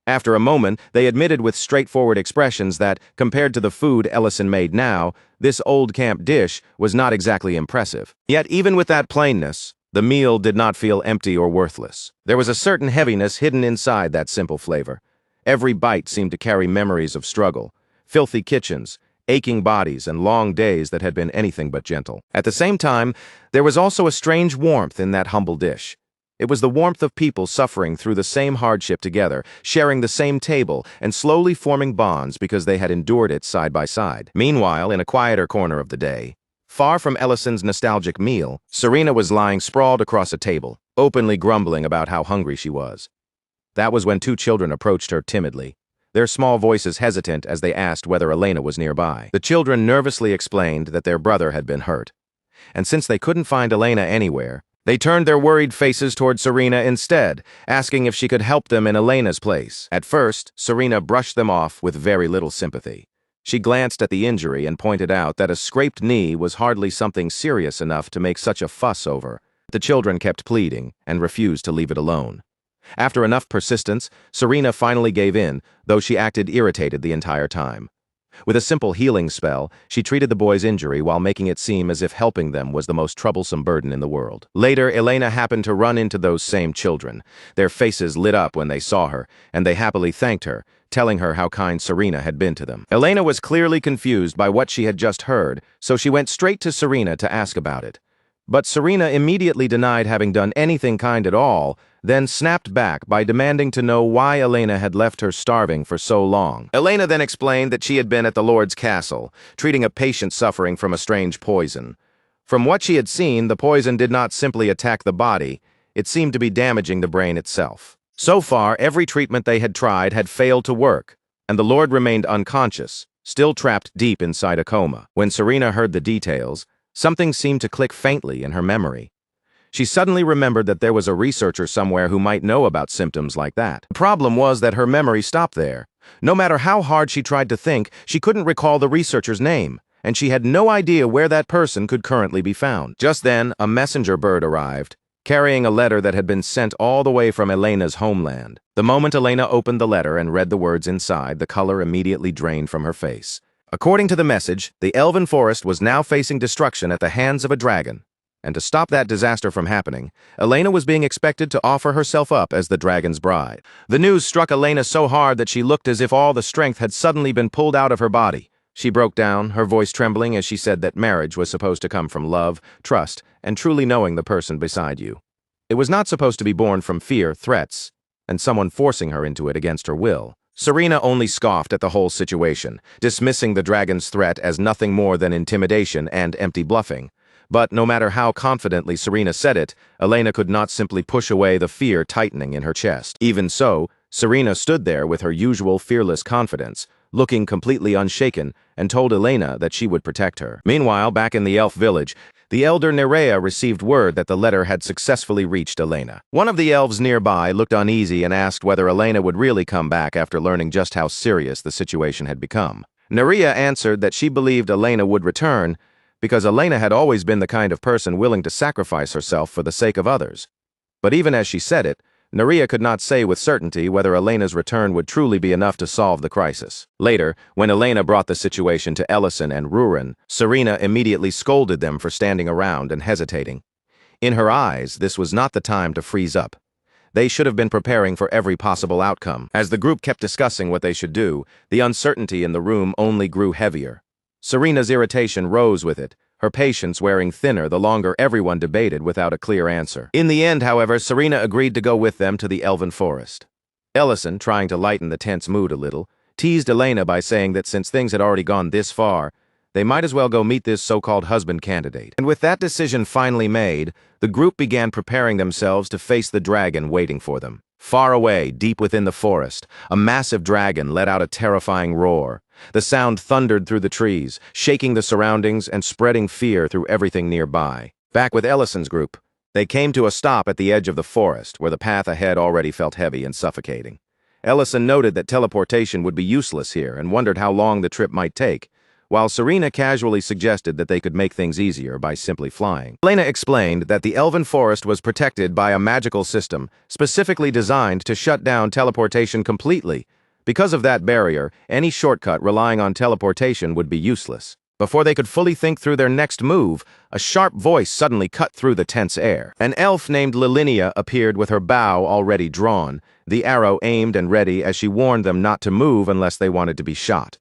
After a moment, they admitted with straightforward expressions that, compared to the food Ellison made now, this old camp dish was not exactly impressive. Yet even with that plainness, the meal did not feel empty or worthless. There was a certain heaviness hidden inside that simple flavor. Every bite seemed to carry memories of struggle, filthy kitchens, aching bodies, and long days that had been anything but gentle. At the same time, there was also a strange warmth in that humble dish. It was the warmth of people suffering through the same hardship together, sharing the same table, and slowly forming bonds because they had endured it side by side. Meanwhile, in a quieter corner of the day, far from Ellison's nostalgic meal, Serena was lying sprawled across a table, openly grumbling about how hungry she was. That was when two children approached her timidly, their small voices hesitant as they asked whether Elena was nearby. The children nervously explained that their brother had been hurt, and since they couldn't find Elena anywhere, they turned their worried faces toward Serena instead, asking if she could help them in Elena's place. At first, Serena brushed them off with very little sympathy. She glanced at the injury and pointed out that a scraped knee was hardly something serious enough to make such a fuss over. The children kept pleading and refused to leave it alone. After enough persistence, Serena finally gave in, though she acted irritated the entire time. With a simple healing spell, she treated the boys' injury while making it seem as if helping them was the most troublesome burden in the world. Later, Elena happened to run into those same children. Their faces lit up when they saw her, and they happily thanked her, telling her how kind Serena had been to them. Elena was clearly confused by what she had just heard, so she went straight to Serena to ask about it. But Serena immediately denied having done anything kind at all, then snapped back by demanding to know why Elena had left her starving for so long. Elena then explained that she had been at the Lord's castle, treating a patient suffering from a strange poison. From what she had seen, the poison did not simply attack the body, it seemed to be damaging the brain itself. So far, every treatment they had tried had failed to work, and the Lord remained unconscious, still trapped deep inside a coma. When Serena heard the details, something seemed to click faintly in her memory. She suddenly remembered that there was a researcher somewhere who might know about symptoms like that. The problem was that her memory stopped there. No matter how hard she tried to think, she couldn't recall the researcher's name, and she had no idea where that person could currently be found. Just then, a messenger bird arrived, carrying a letter that had been sent all the way from Elena's homeland. The moment Elena opened the letter and read the words inside, the color immediately drained from her face. According to the message, the elven forest was now facing destruction at the hands of a dragon. And to stop that disaster from happening, Elena was being expected to offer herself up as the dragon's bride. The news struck Elena so hard that she looked as if all the strength had suddenly been pulled out of her body. She broke down, her voice trembling as she said that marriage was supposed to come from love, trust, and truly knowing the person beside you. It was not supposed to be born from fear, threats, and someone forcing her into it against her will. Serena only scoffed at the whole situation, dismissing the dragon's threat as nothing more than intimidation and empty bluffing. But no matter how confidently Serena said it, Elena could not simply push away the fear tightening in her chest. Even so, Serena stood there with her usual fearless confidence, looking completely unshaken, and told Elena that she would protect her. Meanwhile, back in the elf village, the elder Nerea received word that the letter had successfully reached Elena. One of the elves nearby looked uneasy and asked whether Elena would really come back after learning just how serious the situation had become. Nerea answered that she believed Elena would return, because Elena had always been the kind of person willing to sacrifice herself for the sake of others. But even as she said it, Nerea could not say with certainty whether Elena's return would truly be enough to solve the crisis. Later, when Elena brought the situation to Ellison and Rurin, Serena immediately scolded them for standing around and hesitating. In her eyes, this was not the time to freeze up. They should have been preparing for every possible outcome. As the group kept discussing what they should do, the uncertainty in the room only grew heavier. Serena's irritation rose with it, her patience wearing thinner the longer everyone debated without a clear answer. In the end, however, Serena agreed to go with them to the elven forest. Ellison, trying to lighten the tense mood a little, teased Elena by saying that since things had already gone this far, they might as well go meet this so-called husband candidate. And with that decision finally made, the group began preparing themselves to face the dragon waiting for them. Far away, deep within the forest, a massive dragon let out a terrifying roar. The sound thundered through the trees, shaking the surroundings and spreading fear through everything nearby. Back with Ellison's group, they came to a stop at the edge of the forest, where the path ahead already felt heavy and suffocating. Ellison noted that teleportation would be useless here and wondered how long the trip might take, while Serena casually suggested that they could make things easier by simply flying. Elena explained that the elven forest was protected by a magical system specifically designed to shut down teleportation completely. Because of that barrier, any shortcut relying on teleportation would be useless. Before they could fully think through their next move, a sharp voice suddenly cut through the tense air. An elf named Lilinia appeared with her bow already drawn, the arrow aimed and ready as she warned them not to move unless they wanted to be shot.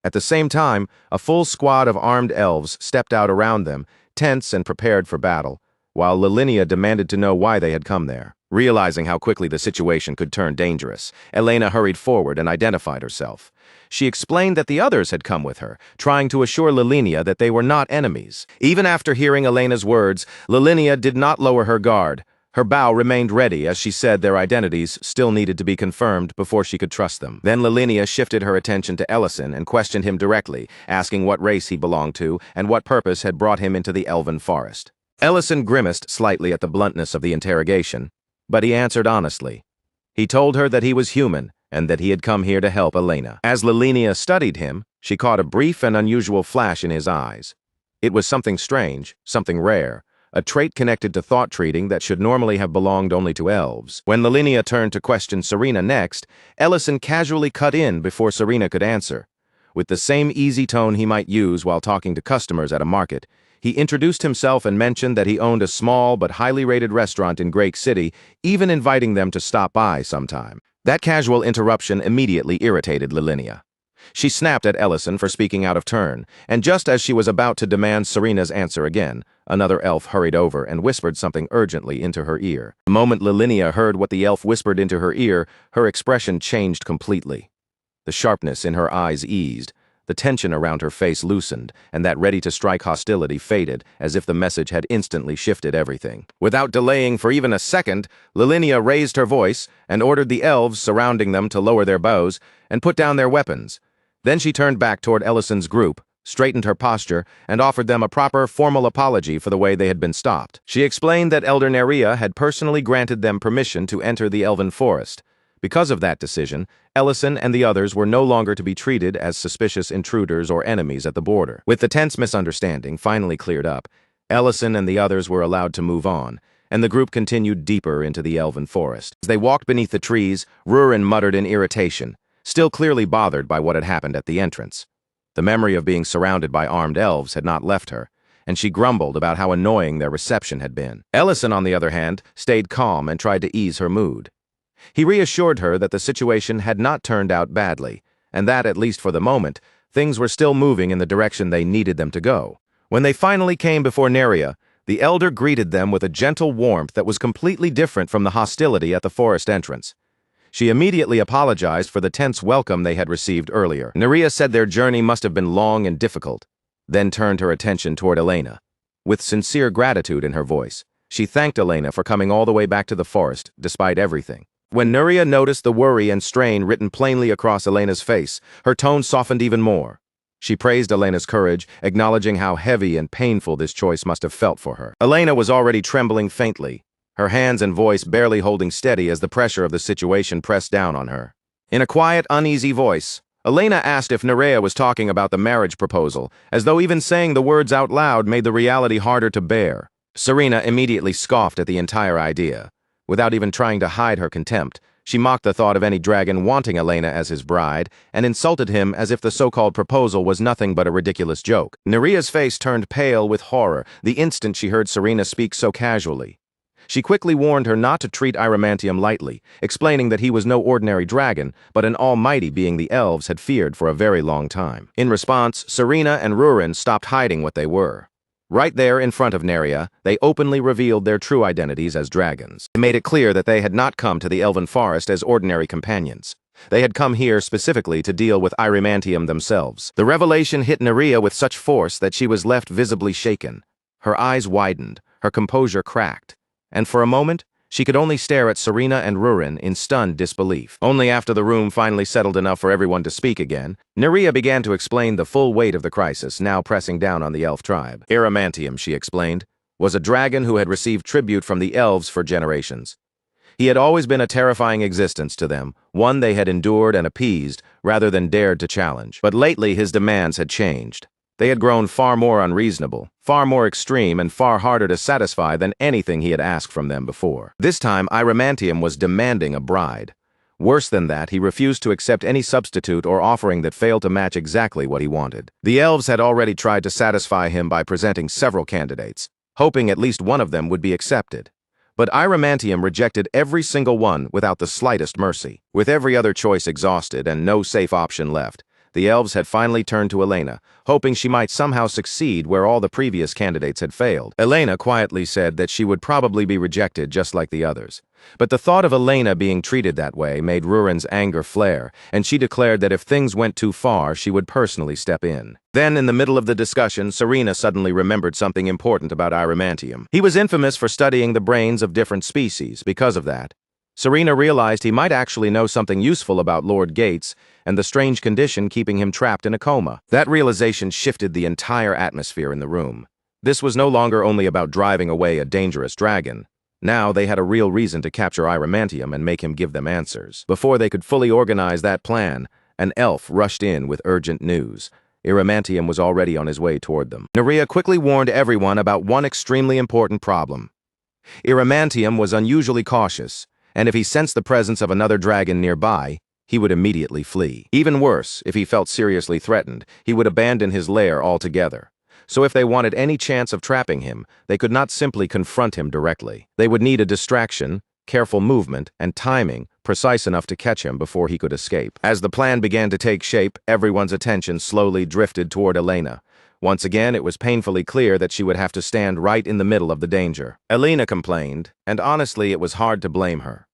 At the same time, a full squad of armed elves stepped out around them, tense and prepared for battle, while Lilinia demanded to know why they had come there. Realizing how quickly the situation could turn dangerous, Elena hurried forward and identified herself. She explained that the others had come with her, trying to assure Lilinia that they were not enemies. Even after hearing Elena's words, Lilinia did not lower her guard. Her bow remained ready as she said their identities still needed to be confirmed before she could trust them. Then Lilinia shifted her attention to Ellison and questioned him directly, asking what race he belonged to and what purpose had brought him into the elven forest. Ellison grimaced slightly at the bluntness of the interrogation, but he answered honestly. He told her that he was human and that he had come here to help Elena. As Lilinia studied him, she caught a brief and unusual flash in his eyes. It was something strange, something rare, a trait connected to thought treating that should normally have belonged only to elves. When Lilinia turned to question Serena next, Ellison casually cut in before Serena could answer. With the same easy tone he might use while talking to customers at a market, he introduced himself and mentioned that he owned a small but highly rated restaurant in Great City, even inviting them to stop by sometime. That casual interruption immediately irritated Lilinia. She snapped at Ellison for speaking out of turn, and just as she was about to demand Serena's answer again, another elf hurried over and whispered something urgently into her ear. The moment Lilinia heard what the elf whispered into her ear, her expression changed completely. The sharpness in her eyes eased, the tension around her face loosened, and that ready-to-strike hostility faded, as if the message had instantly shifted everything. Without delaying for even a second, Lilinia raised her voice and ordered the elves surrounding them to lower their bows and put down their weapons. Then she turned back toward Ellison's group, straightened her posture, and offered them a proper, formal apology for the way they had been stopped. She explained that Elder Neria had personally granted them permission to enter the elven forest. Because of that decision, Ellison and the others were no longer to be treated as suspicious intruders or enemies at the border. With the tense misunderstanding finally cleared up, Ellison and the others were allowed to move on, and the group continued deeper into the elven forest. As they walked beneath the trees, Rurin muttered in irritation, still clearly bothered by what had happened at the entrance. The memory of being surrounded by armed elves had not left her, and she grumbled about how annoying their reception had been. Ellison, on the other hand, stayed calm and tried to ease her mood. He reassured her that the situation had not turned out badly, and that, at least for the moment, things were still moving in the direction they needed them to go. When they finally came before Neria, the elder greeted them with a gentle warmth that was completely different from the hostility at the forest entrance. She immediately apologized for the tense welcome they had received earlier. Neria said their journey must have been long and difficult, then turned her attention toward Elena. With sincere gratitude in her voice, she thanked Elena for coming all the way back to the forest, despite everything. When Neria noticed the worry and strain written plainly across Elena's face, her tone softened even more. She praised Elena's courage, acknowledging how heavy and painful this choice must have felt for her. Elena was already trembling faintly, her hands and voice barely holding steady as the pressure of the situation pressed down on her. In a quiet, uneasy voice, Elena asked if Nerea was talking about the marriage proposal, as though even saying the words out loud made the reality harder to bear. Serena immediately scoffed at the entire idea. Without even trying to hide her contempt, she mocked the thought of any dragon wanting Elena as his bride, and insulted him as if the so-called proposal was nothing but a ridiculous joke. Nerea's face turned pale with horror the instant she heard Serena speak so casually. She quickly warned her not to treat Irimantium lightly, explaining that he was no ordinary dragon, but an almighty being the elves had feared for a very long time. In response, Serena and Rurin stopped hiding what they were. Right there in front of Neria, they openly revealed their true identities as dragons. They made it clear that they had not come to the elven forest as ordinary companions. They had come here specifically to deal with Irimantium themselves. The revelation hit Neria with such force that she was left visibly shaken. Her eyes widened, her composure cracked, and for a moment, She could only stare at Serena and Rurin in stunned disbelief. Only after the room finally settled enough for everyone to speak again, Nerea began to explain the full weight of the crisis now pressing down on the elf tribe. Iramantium, she explained, was a dragon who had received tribute from the elves for generations. He had always been a terrifying existence to them, one they had endured and appeased rather than dared to challenge. But lately his demands had changed. They had grown far more unreasonable, far more extreme, and far harder to satisfy than anything he had asked from them before. This time, Iramantium was demanding a bride. Worse than that, he refused to accept any substitute or offering that failed to match exactly what he wanted. The elves had already tried to satisfy him by presenting several candidates, hoping at least one of them would be accepted. But Iramantium rejected every single one without the slightest mercy. With every other choice exhausted and no safe option left, the elves had finally turned to Elena, hoping she might somehow succeed where all the previous candidates had failed. Elena quietly said that she would probably be rejected just like the others. But the thought of Elena being treated that way made Rurin's anger flare, and she declared that if things went too far, she would personally step in. Then, in the middle of the discussion, Serena suddenly remembered something important about Iramantium. He was infamous for studying the brains of different species. Because of that, Serena realized he might actually know something useful about Lord Gates and the strange condition keeping him trapped in a coma. That realization shifted the entire atmosphere in the room. This was no longer only about driving away a dangerous dragon. Now they had a real reason to capture Iramantium and make him give them answers. Before they could fully organize that plan, an elf rushed in with urgent news. Iramantium was already on his way toward them. Nerea quickly warned everyone about one extremely important problem. Iramantium was unusually cautious, and if he sensed the presence of another dragon nearby, he would immediately flee. Even worse, if he felt seriously threatened, he would abandon his lair altogether. So if they wanted any chance of trapping him, they could not simply confront him directly. They would need a distraction, careful movement, and timing precise enough to catch him before he could escape. As the plan began to take shape, everyone's attention slowly drifted toward Elena. Once again, it was painfully clear that she would have to stand right in the middle of the danger. Elena complained, and honestly, it was hard to blame her.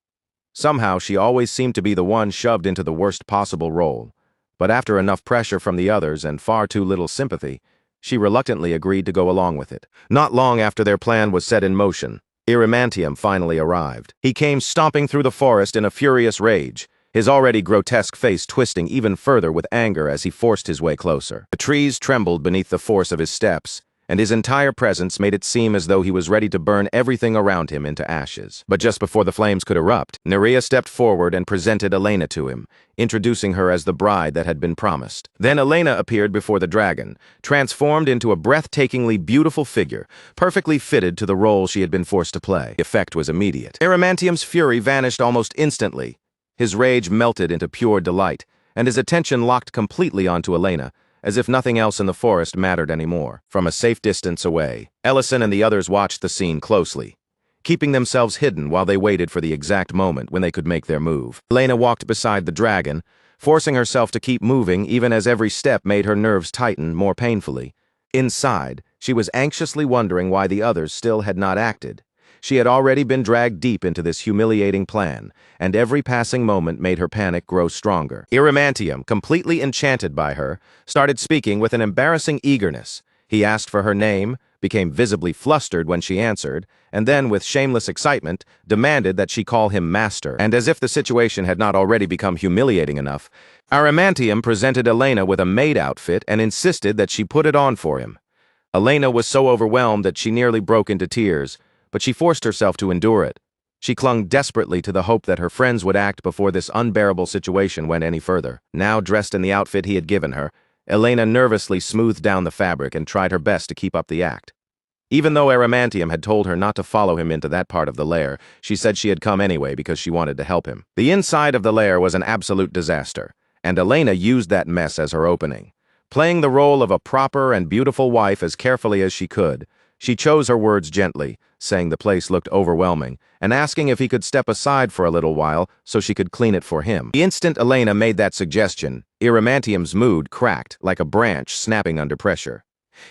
Somehow, she always seemed to be the one shoved into the worst possible role. But after enough pressure from the others and far too little sympathy, she reluctantly agreed to go along with it. Not long after their plan was set in motion, Iramantium finally arrived. He came stomping through the forest in a furious rage, his already grotesque face twisting even further with anger as he forced his way closer. The trees trembled beneath the force of his steps, and his entire presence made it seem as though he was ready to burn everything around him into ashes. But just before the flames could erupt, Nerea stepped forward and presented Elena to him, introducing her as the bride that had been promised. Then Elena appeared before the dragon, transformed into a breathtakingly beautiful figure, perfectly fitted to the role she had been forced to play. The effect was immediate. Iramantium's fury vanished almost instantly. His rage melted into pure delight, and his attention locked completely onto Elena, as if nothing else in the forest mattered anymore. From a safe distance away, Ellison and the others watched the scene closely, keeping themselves hidden while they waited for the exact moment when they could make their move. Elena walked beside the dragon, forcing herself to keep moving even as every step made her nerves tighten more painfully. Inside, she was anxiously wondering why the others still had not acted. She had already been dragged deep into this humiliating plan, and every passing moment made her panic grow stronger. Iramantium, completely enchanted by her, started speaking with an embarrassing eagerness. He asked for her name, became visibly flustered when she answered, and then, with shameless excitement, demanded that she call him master. And as if the situation had not already become humiliating enough, Iramantium presented Elena with a maid outfit and insisted that she put it on for him. Elena was so overwhelmed that she nearly broke into tears, but she forced herself to endure it. She clung desperately to the hope that her friends would act before this unbearable situation went any further. Now dressed in the outfit he had given her, Elena nervously smoothed down the fabric and tried her best to keep up the act. Even though Iramantium had told her not to follow him into that part of the lair, she said she had come anyway because she wanted to help him. The inside of the lair was an absolute disaster, and Elena used that mess as her opening. Playing the role of a proper and beautiful wife as carefully as she could, she chose her words gently, saying the place looked overwhelming, and asking if he could step aside for a little while so she could clean it for him. The instant Elena made that suggestion, Iramantium's mood cracked like a branch snapping under pressure.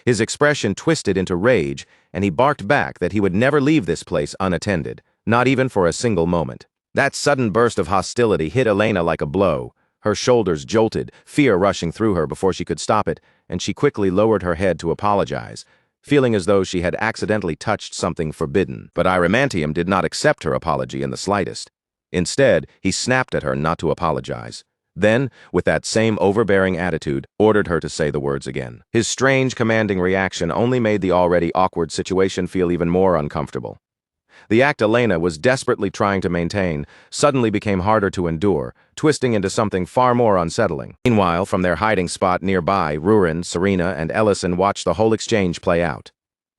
His expression twisted into rage, and he barked back that he would never leave this place unattended, not even for a single moment. That sudden burst of hostility hit Elena like a blow. Her shoulders jolted, fear rushing through her before she could stop it, and she quickly lowered her head to apologize. feeling as though she had accidentally touched something forbidden. But Arimantium did not accept her apology in the slightest. Instead, he snapped at her not to apologize. Then, with that same overbearing attitude, ordered her to say the words again. His strange, commanding reaction only made the already awkward situation feel even more uncomfortable. The act Elena was desperately trying to maintain suddenly became harder to endure, twisting into something far more unsettling. Meanwhile, from their hiding spot nearby, Rurin, Serena, and Ellison watched the whole exchange play out.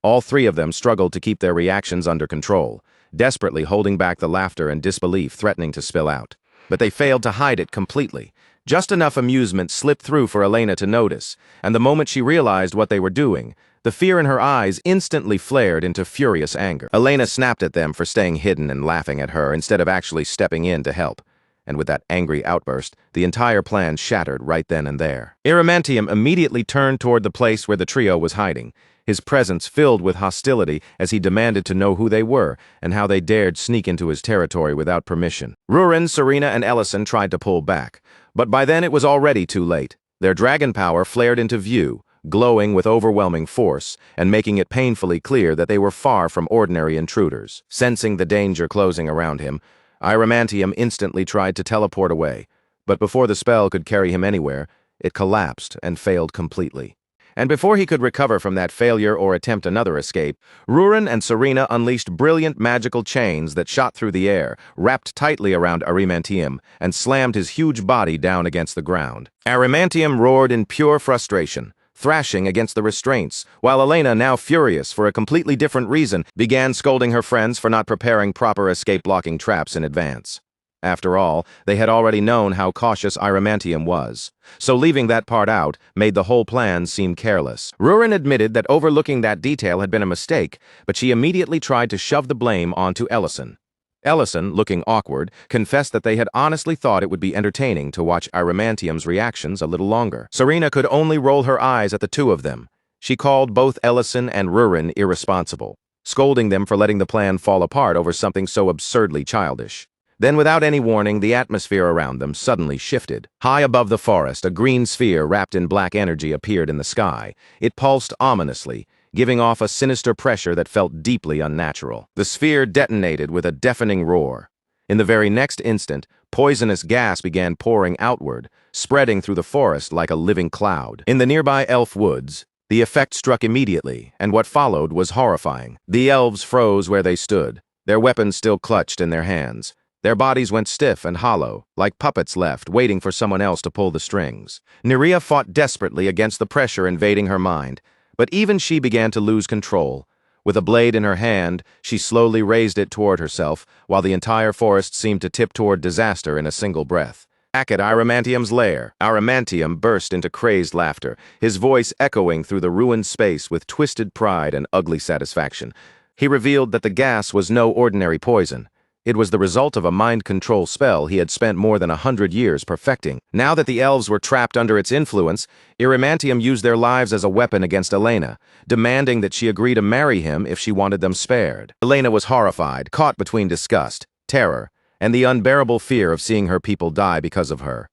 All three of them struggled to keep their reactions under control, desperately holding back the laughter and disbelief threatening to spill out. But they failed to hide it completely. Just enough amusement slipped through for Elena to notice, and the moment she realized what they were doing, the fear in her eyes instantly flared into furious anger. Elena snapped at them for staying hidden and laughing at her instead of actually stepping in to help. And with that angry outburst, the entire plan shattered right then and there. Arimantium immediately turned toward the place where the trio was hiding, his presence filled with hostility as he demanded to know who they were and how they dared sneak into his territory without permission. Rurin, Serena, and Ellison tried to pull back, but by then it was already too late. Their dragon power flared into view, glowing with overwhelming force and making it painfully clear that they were far from ordinary intruders. Sensing the danger closing around him, Arimantium instantly tried to teleport away, but before the spell could carry him anywhere, it collapsed and failed completely. And before he could recover from that failure or attempt another escape, Rurin and Serena unleashed brilliant magical chains that shot through the air, wrapped tightly around Arimantium, and slammed his huge body down against the ground. Arimantium roared in pure frustration, thrashing against the restraints, while Elena, now furious for a completely different reason, began scolding her friends for not preparing proper escape-blocking traps in advance. After all, they had already known how cautious Arimantium was, so leaving that part out made the whole plan seem careless. Rurin admitted that overlooking that detail had been a mistake, but she immediately tried to shove the blame onto Ellison. Ellison, looking awkward, confessed that they had honestly thought it would be entertaining to watch Arimantium's reactions a little longer. Serena could only roll her eyes at the two of them. She called both Ellison and Rurin irresponsible, scolding them for letting the plan fall apart over something so absurdly childish. Then, without any warning, the atmosphere around them suddenly shifted. High above the forest, a green sphere wrapped in black energy appeared in the sky. It pulsed ominously, giving off a sinister pressure that felt deeply unnatural. The sphere detonated with a deafening roar. In the very next instant, poisonous gas began pouring outward, spreading through the forest like a living cloud. In the nearby elf woods, the effect struck immediately, and what followed was horrifying. The elves froze where they stood, their weapons still clutched in their hands. Their bodies went stiff and hollow, like puppets left, waiting for someone else to pull the strings. Nerea fought desperately against the pressure invading her mind, but even she began to lose control. With a blade in her hand, she slowly raised it toward herself, while the entire forest seemed to tip toward disaster in a single breath. Back at Arimantium's lair, Arimantium burst into crazed laughter, his voice echoing through the ruined space with twisted pride and ugly satisfaction. He revealed that the gas was no ordinary poison. It was the result of a mind control spell he had spent more than 100 years perfecting. Now that the elves were trapped under its influence, Arimantium used their lives as a weapon against Elena, demanding that she agree to marry him if she wanted them spared. Elena was horrified, caught between disgust, terror, and the unbearable fear of seeing her people die because of her.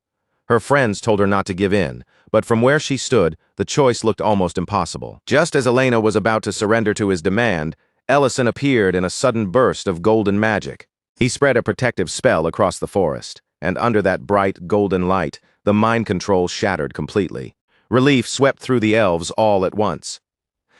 Her friends told her not to give in, but from where she stood, the choice looked almost impossible. Just as Elena was about to surrender to his demand, Ellison appeared in a sudden burst of golden magic. He spread a protective spell across the forest, and under that bright, golden light, the mind control shattered completely. Relief swept through the elves all at once.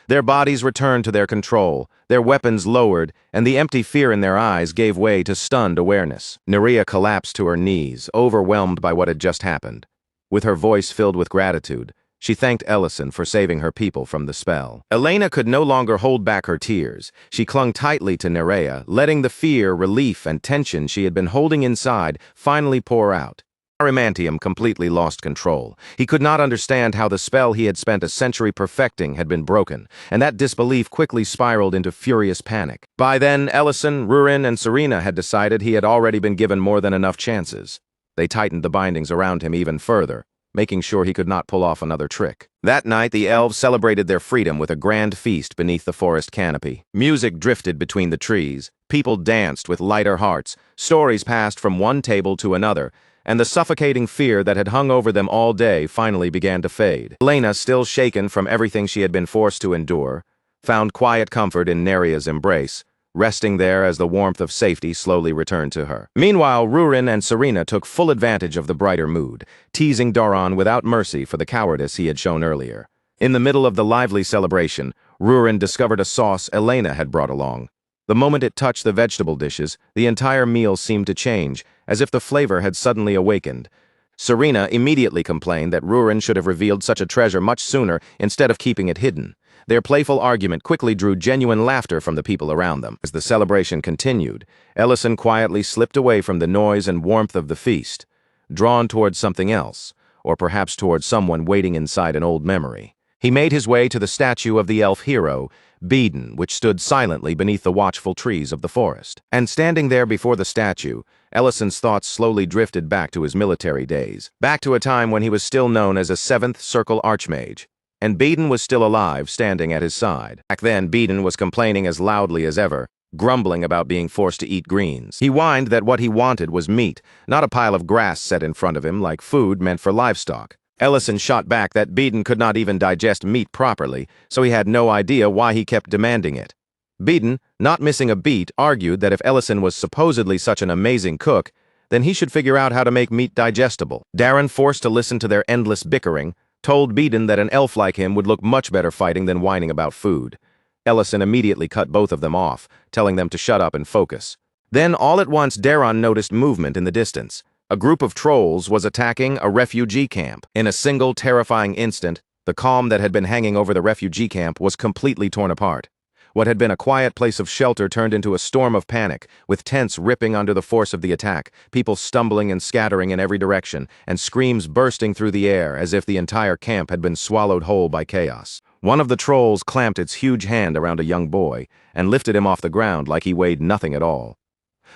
Their bodies returned to their control, their weapons lowered, and the empty fear in their eyes gave way to stunned awareness. Nerea collapsed to her knees, overwhelmed by what had just happened. With her voice filled with gratitude, she thanked Ellison for saving her people from the spell. Elena could no longer hold back her tears. She clung tightly to Nerea, letting the fear, relief, and tension she had been holding inside finally pour out. Arimantium completely lost control. He could not understand how the spell he had spent a century perfecting had been broken, and that disbelief quickly spiraled into furious panic. By then, Ellison, Rurin, and Serena had decided he had already been given more than enough chances. They tightened the bindings around him even further, making sure he could not pull off another trick. That night, the elves celebrated their freedom with a grand feast beneath the forest canopy. Music drifted between the trees, people danced with lighter hearts, stories passed from one table to another, and the suffocating fear that had hung over them all day finally began to fade. Elena, still shaken from everything she had been forced to endure, found quiet comfort in Neria's embrace, resting there as the warmth of safety slowly returned to her. Meanwhile, Rurin and Serena took full advantage of the brighter mood, teasing Doron without mercy for the cowardice he had shown earlier. In the middle of the lively celebration, Rurin discovered a sauce Elena had brought along. The moment it touched the vegetable dishes, the entire meal seemed to change, as if the flavor had suddenly awakened. Serena immediately complained that Rurin should have revealed such a treasure much sooner instead of keeping it hidden. Their playful argument quickly drew genuine laughter from the people around them. As the celebration continued, Ellison quietly slipped away from the noise and warmth of the feast, drawn towards something else, or perhaps towards someone waiting inside an old memory. He made his way to the statue of the elf hero, Beeden, which stood silently beneath the watchful trees of the forest. And standing there before the statue, Ellison's thoughts slowly drifted back to his military days, back to a time when he was still known as a 7th Circle Archmage. And Beeden was still alive, standing at his side. Back then, Beeden was complaining as loudly as ever, grumbling about being forced to eat greens. He whined that what he wanted was meat, not a pile of grass set in front of him like food meant for livestock. Ellison shot back that Beeden could not even digest meat properly, so he had no idea why he kept demanding it. Beeden, not missing a beat, argued that if Ellison was supposedly such an amazing cook, then he should figure out how to make meat digestible. Darren, forced to listen to their endless bickering, told Beeden that an elf like him would look much better fighting than whining about food. Ellison immediately cut both of them off, telling them to shut up and focus. Then, all at once, Darren noticed movement in the distance. A group of trolls was attacking a refugee camp. In a single terrifying instant, the calm that had been hanging over the refugee camp was completely torn apart. What had been a quiet place of shelter turned into a storm of panic, with tents ripping under the force of the attack, people stumbling and scattering in every direction, and screams bursting through the air as if the entire camp had been swallowed whole by chaos. One of the trolls clamped its huge hand around a young boy and lifted him off the ground like he weighed nothing at all.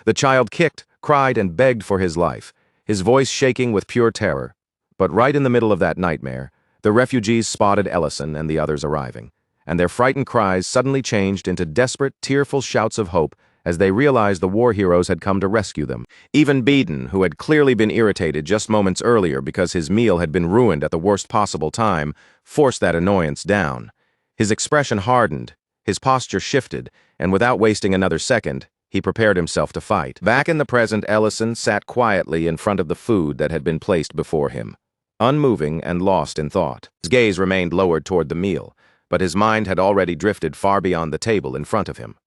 The child kicked, cried, and begged for his life, his voice shaking with pure terror. But right in the middle of that nightmare, the refugees spotted Ellison and the others arriving, and their frightened cries suddenly changed into desperate, tearful shouts of hope as they realized the war heroes had come to rescue them. Even Beeden, who had clearly been irritated just moments earlier because his meal had been ruined at the worst possible time, forced that annoyance down. His expression hardened, his posture shifted, and without wasting another second, he prepared himself to fight. Back in the present, Ellison sat quietly in front of the food that had been placed before him, unmoving and lost in thought. His gaze remained lowered toward the meal, but his mind had already drifted far beyond the table in front of him.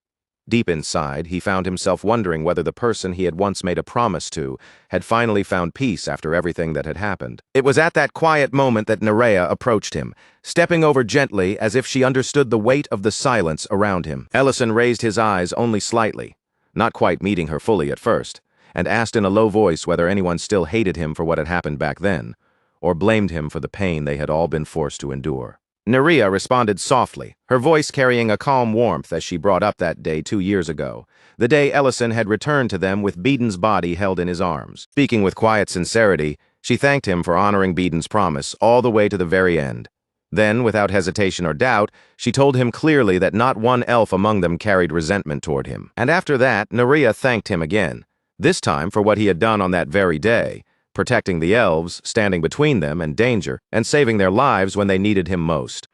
Deep inside, he found himself wondering whether the person he had once made a promise to had finally found peace after everything that had happened. It was at that quiet moment that Nerea approached him, stepping over gently as if she understood the weight of the silence around him. Ellison raised his eyes only slightly, not quite meeting her fully at first, and asked in a low voice whether anyone still hated him for what had happened back then, or blamed him for the pain they had all been forced to endure. Nerea responded softly, her voice carrying a calm warmth as she brought up that day 2 years ago, the day Ellison had returned to them with Beeden's body held in his arms. Speaking with quiet sincerity, she thanked him for honoring Beeden's promise all the way to the very end. Then, without hesitation or doubt, she told him clearly that not one elf among them carried resentment toward him. And after that, Nerea thanked him again, this time for what he had done on that very day, protecting the elves, standing between them and danger, and saving their lives when they needed him most.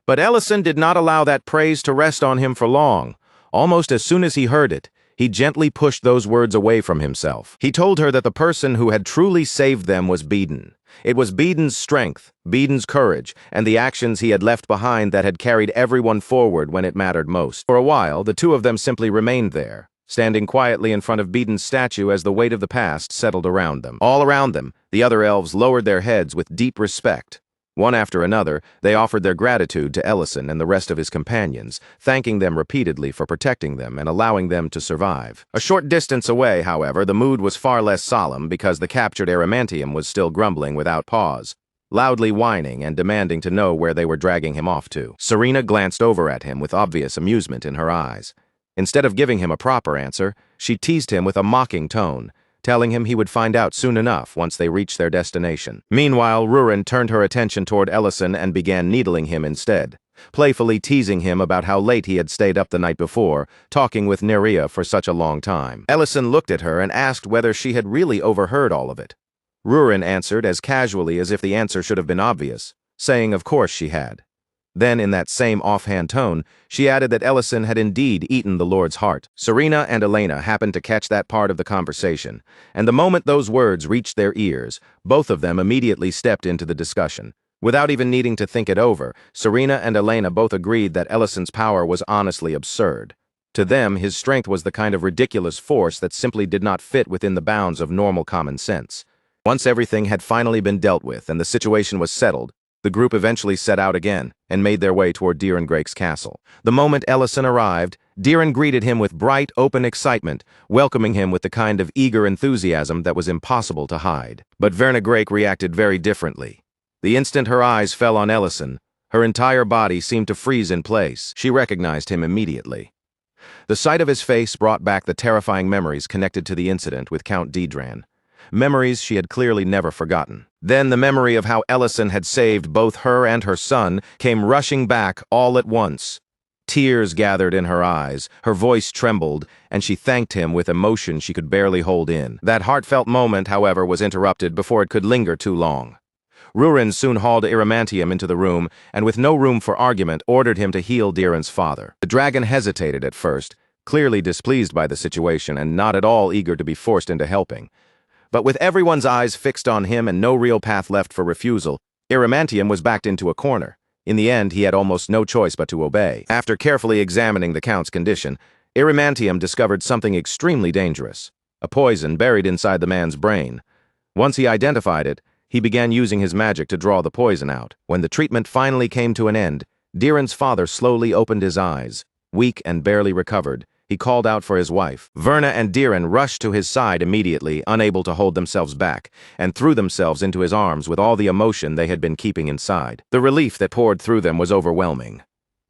But Ellison did not allow that praise to rest on him for long. Almost as soon as he heard it, he gently pushed those words away from himself. He told her that the person who had truly saved them was Beeden. It was Beeden's strength, Beeden's courage, and the actions he had left behind that had carried everyone forward when it mattered most. For a while, the two of them simply remained there, standing quietly in front of Beeden's statue as the weight of the past settled around them. All around them, the other elves lowered their heads with deep respect. One after another, they offered their gratitude to Ellison and the rest of his companions, thanking them repeatedly for protecting them and allowing them to survive. A short distance away, however, the mood was far less solemn because the captured Eremantium was still grumbling without pause, loudly whining and demanding to know where they were dragging him off to. Serena glanced over at him with obvious amusement in her eyes. Instead of giving him a proper answer, she teased him with a mocking tone, telling him he would find out soon enough once they reached their destination. Meanwhile, Rurin turned her attention toward Ellison and began needling him instead, playfully teasing him about how late he had stayed up the night before, talking with Nerea for such a long time. Ellison looked at her and asked whether she had really overheard all of it. Rurin answered as casually as if the answer should have been obvious, saying of course she had. Then, in that same offhand tone, she added that Ellison had indeed eaten the Lord's heart. Serena and Elena happened to catch that part of the conversation, and the moment those words reached their ears, both of them immediately stepped into the discussion. Without even needing to think it over, Serena and Elena both agreed that Ellison's power was honestly absurd. To them, his strength was the kind of ridiculous force that simply did not fit within the bounds of normal common sense. Once everything had finally been dealt with and the situation was settled, the group eventually set out again and made their way toward Dierengrake's castle. The moment Ellison arrived, Dieren greeted him with bright, open excitement, welcoming him with the kind of eager enthusiasm that was impossible to hide. But Verna Grake reacted very differently. The instant her eyes fell on Ellison, her entire body seemed to freeze in place. She recognized him immediately. The sight of his face brought back the terrifying memories connected to the incident with Count Dedran. Memories she had clearly never forgotten. Then the memory of how Ellison had saved both her and her son came rushing back all at once. Tears gathered in her eyes, her voice trembled, and she thanked him with emotion she could barely hold in. That heartfelt moment, however, was interrupted before it could linger too long. Rurin soon hauled Iramantium into the room, and with no room for argument, ordered him to heal Dieren's father. The dragon hesitated at first, clearly displeased by the situation and not at all eager to be forced into helping. But with everyone's eyes fixed on him and no real path left for refusal, Iramantium was backed into a corner. In the end, he had almost no choice but to obey. After carefully examining the Count's condition, Iramantium discovered something extremely dangerous, a poison buried inside the man's brain. Once he identified it, he began using his magic to draw the poison out. When the treatment finally came to an end, Dieren's father slowly opened his eyes. Weak and barely recovered, he called out for his wife. Verna and Dieren rushed to his side immediately, unable to hold themselves back, and threw themselves into his arms with all the emotion they had been keeping inside. The relief that poured through them was overwhelming.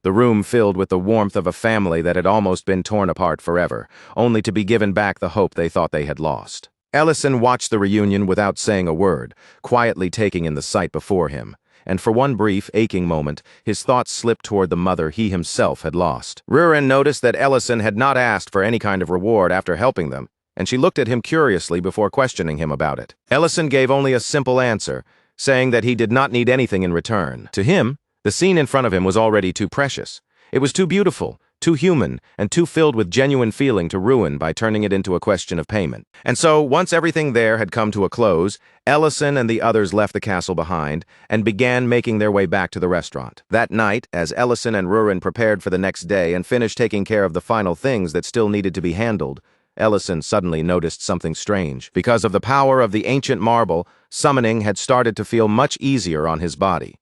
The room filled with the warmth of a family that had almost been torn apart forever, only to be given back the hope they thought they had lost. Ellison watched the reunion without saying a word, quietly taking in the sight before him. And for one brief, aching moment, his thoughts slipped toward the mother he himself had lost. Rurin noticed that Ellison had not asked for any kind of reward after helping them, and she looked at him curiously before questioning him about it. Ellison gave only a simple answer, saying that he did not need anything in return. To him, the scene in front of him was already too precious. It was too beautiful, too human, and too filled with genuine feeling to ruin by turning it into a question of payment. And so, once everything there had come to a close, Ellison and the others left the castle behind and began making their way back to the restaurant. That night, as Ellison and Rurin prepared for the next day and finished taking care of the final things that still needed to be handled, Ellison suddenly noticed something strange. Because of the power of the ancient marble, summoning had started to feel much easier on his body.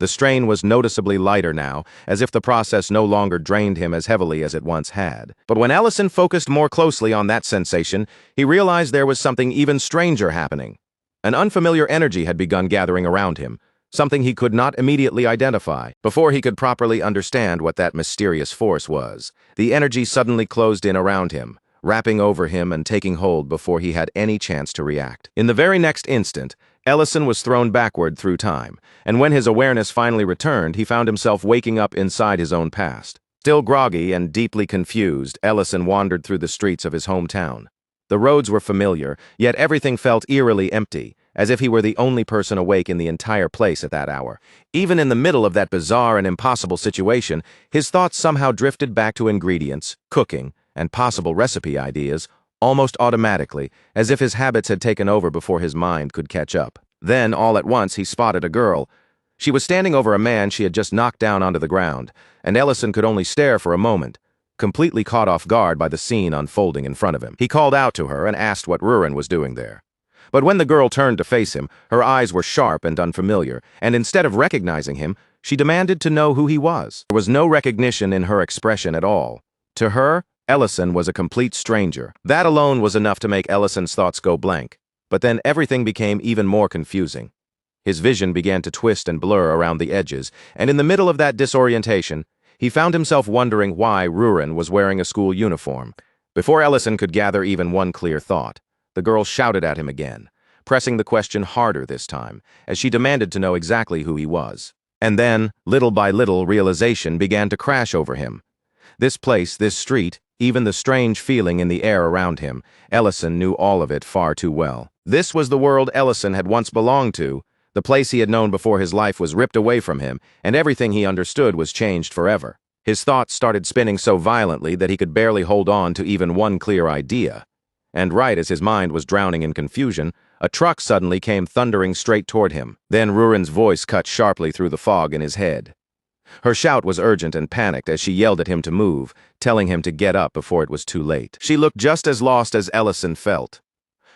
The strain was noticeably lighter now, as if the process no longer drained him as heavily as it once had. But when Ellison focused more closely on that sensation, he realized there was something even stranger happening. An unfamiliar energy had begun gathering around him, something he could not immediately identify. Before he could properly understand what that mysterious force was, the energy suddenly closed in around him, wrapping over him and taking hold before he had any chance to react. In the very next instant, Ellison was thrown backward through time, and when his awareness finally returned, he found himself waking up inside his own past. Still groggy and deeply confused, Ellison wandered through the streets of his hometown. The roads were familiar, yet everything felt eerily empty, as if he were the only person awake in the entire place at that hour. Even in the middle of that bizarre and impossible situation, his thoughts somehow drifted back to ingredients, cooking, and possible recipe ideas, almost automatically, as if his habits had taken over before his mind could catch up. Then, all at once, he spotted a girl. She was standing over a man she had just knocked down onto the ground, and Ellison could only stare for a moment, completely caught off guard by the scene unfolding in front of him. He called out to her and asked what Rurin was doing there. But when the girl turned to face him, her eyes were sharp and unfamiliar, and instead of recognizing him, she demanded to know who he was. There was no recognition in her expression at all. To her, Ellison was a complete stranger. That alone was enough to make Ellison's thoughts go blank. But then everything became even more confusing. His vision began to twist and blur around the edges, and in the middle of that disorientation, he found himself wondering why Rurin was wearing a school uniform. Before Ellison could gather even one clear thought, the girl shouted at him again, pressing the question harder this time, as she demanded to know exactly who he was. And then, little by little, realization began to crash over him. This place, this street, even the strange feeling in the air around him, Ellison knew all of it far too well. This was the world Ellison had once belonged to, The place he had known before his life was ripped away from him, and everything he understood was changed forever. His thoughts started spinning so violently that he could barely hold on to even one clear idea. And right as his mind was drowning in confusion, a truck suddenly came thundering straight toward him. Then Rurin's voice cut sharply through the fog in his head. Her shout was urgent and panicked as she yelled at him to move, telling him to get up before it was too late. She looked just as lost as Ellison felt.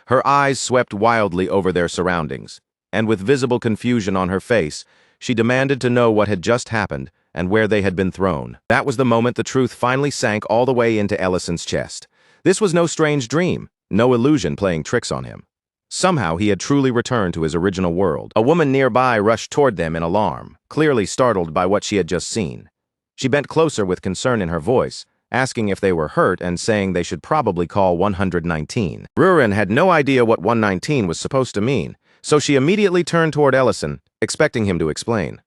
Her eyes swept wildly over their surroundings, and with visible confusion on her face, she demanded to know what had just happened and where they had been thrown. That was the moment the truth finally sank all the way into Ellison's chest. This was no strange dream, no illusion playing tricks on him. Somehow he had truly returned to his original world. A woman nearby rushed toward them in alarm, clearly startled by what she had just seen. She bent closer with concern in her voice, asking if they were hurt and saying they should probably call 119. Rurin had no idea what 119 was supposed to mean, so she immediately turned toward Ellison, expecting him to explain.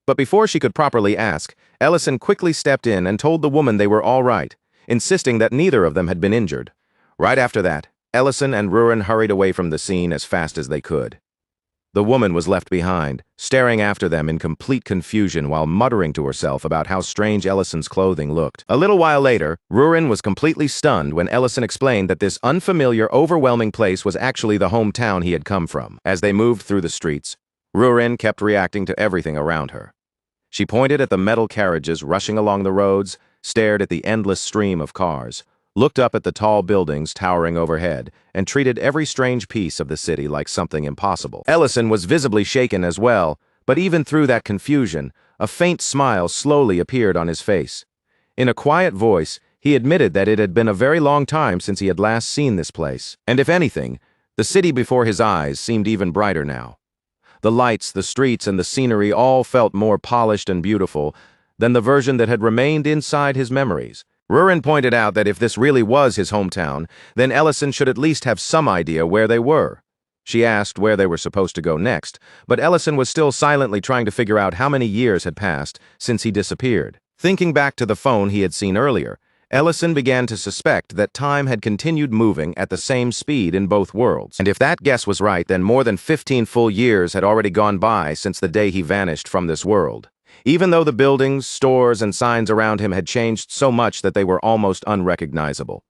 But before she could properly ask, Ellison quickly stepped in and told the woman they were all right, insisting that neither of them had been injured. Right after that, Ellison and Rurin hurried away from the scene as fast as they could. The woman was left behind, staring after them in complete confusion while muttering to herself about how strange Ellison's clothing looked. A little while later, Rurin was completely stunned when Ellison explained that this unfamiliar, overwhelming place was actually the hometown he had come from. As they moved through the streets, Rurin kept reacting to everything around her. She pointed at the metal carriages rushing along the roads, stared at the endless stream of cars, looked up at the tall buildings towering overhead, and treated every strange piece of the city like something impossible. Ellison was visibly shaken as well, but even through that confusion, a faint smile slowly appeared on his face. In a quiet voice, he admitted that it had been a very long time since he had last seen this place, and if anything, the city before his eyes seemed even brighter now. The lights, the streets, and the scenery all felt more polished and beautiful than the version that had remained inside his memories. Rurin pointed out that if this really was his hometown, then Ellison should at least have some idea where they were. She asked where they were supposed to go next, but Ellison was still silently trying to figure out how many years had passed since he disappeared. Thinking back to the phone he had seen earlier, Ellison began to suspect that time had continued moving at the same speed in both worlds. And if that guess was right, then more than 15 full years had already gone by since the day he vanished from this world. Even though the buildings, stores, and signs around him had changed so much that they were almost unrecognizable.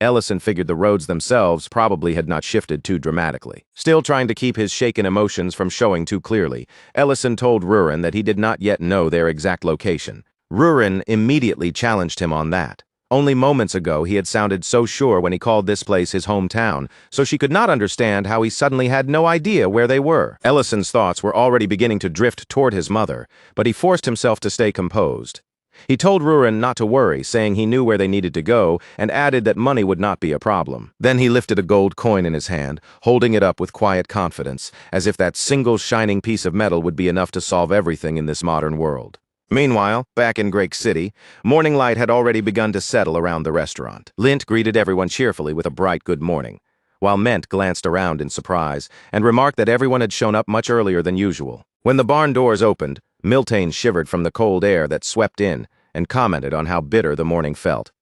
Ellison figured the roads themselves probably had not shifted too dramatically. Still trying to keep his shaken emotions from showing too clearly, Ellison told Rurin that he did not yet know their exact location. Rurin immediately challenged him on that. Only moments ago he had sounded so sure when he called this place his hometown, so she could not understand how he suddenly had no idea where they were. Ellison's thoughts were already beginning to drift toward his mother, but he forced himself to stay composed. He told Rurin not to worry, saying he knew where they needed to go, and added that money would not be a problem. Then he lifted a gold coin in his hand, holding it up with quiet confidence, as if that single shining piece of metal would be enough to solve everything in this modern world. Meanwhile, back in Greek City, morning light had already begun to settle around the restaurant. Lint greeted everyone cheerfully with a bright good morning, while Ment glanced around in surprise and remarked that everyone had shown up much earlier than usual. When the barn doors opened, Miltane shivered from the cold air that swept in and commented on how bitter the morning felt.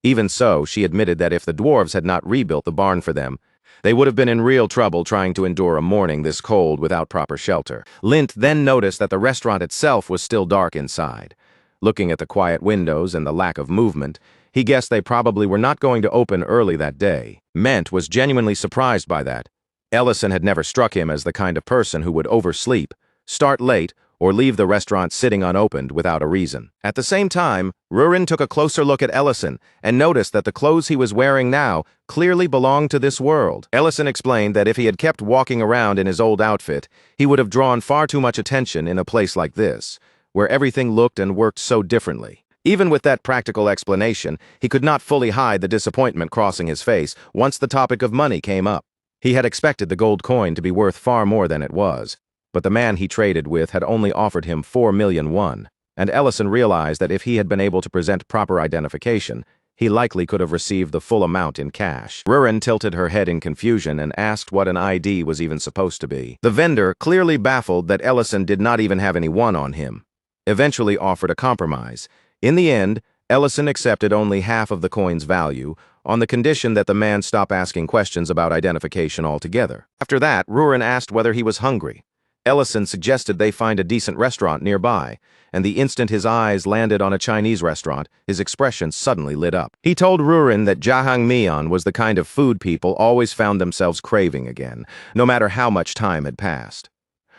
Even so, she admitted that if the dwarves had not rebuilt the barn for them, they would have been in real trouble trying to endure a morning this cold without proper shelter. Lint then noticed that the restaurant itself was still dark inside. Looking at the quiet windows and the lack of movement, he guessed they probably were not going to open early that day. Ment was genuinely surprised by that. Ellison had never struck him as the kind of person who would oversleep, start late, or leave the restaurant sitting unopened without a reason. At the same time, Rurin took a closer look at Ellison and noticed that the clothes he was wearing now clearly belonged to this world. Ellison explained that if he had kept walking around in his old outfit, he would have drawn far too much attention in a place like this, where everything looked and worked so differently. Even with that practical explanation, he could not fully hide the disappointment crossing his face once the topic of money came up. He had expected the gold coin to be worth far more than it was, but the man he traded with had only offered him 4 million won, and Ellison realized that if he had been able to present proper identification, he likely could have received the full amount in cash. Rurin tilted her head in confusion and asked what an ID was even supposed to be. The vendor, clearly baffled that Ellison did not even have any won on him, eventually offered a compromise. In the end, Ellison accepted only half of the coin's value, on the condition that the man stop asking questions about identification altogether. After that, Rurin asked whether he was hungry. Ellison suggested they find a decent restaurant nearby, and the instant his eyes landed on a Chinese restaurant, his expression suddenly lit up. He told Rurin that jjajangmyeon was the kind of food people always found themselves craving again, no matter how much time had passed.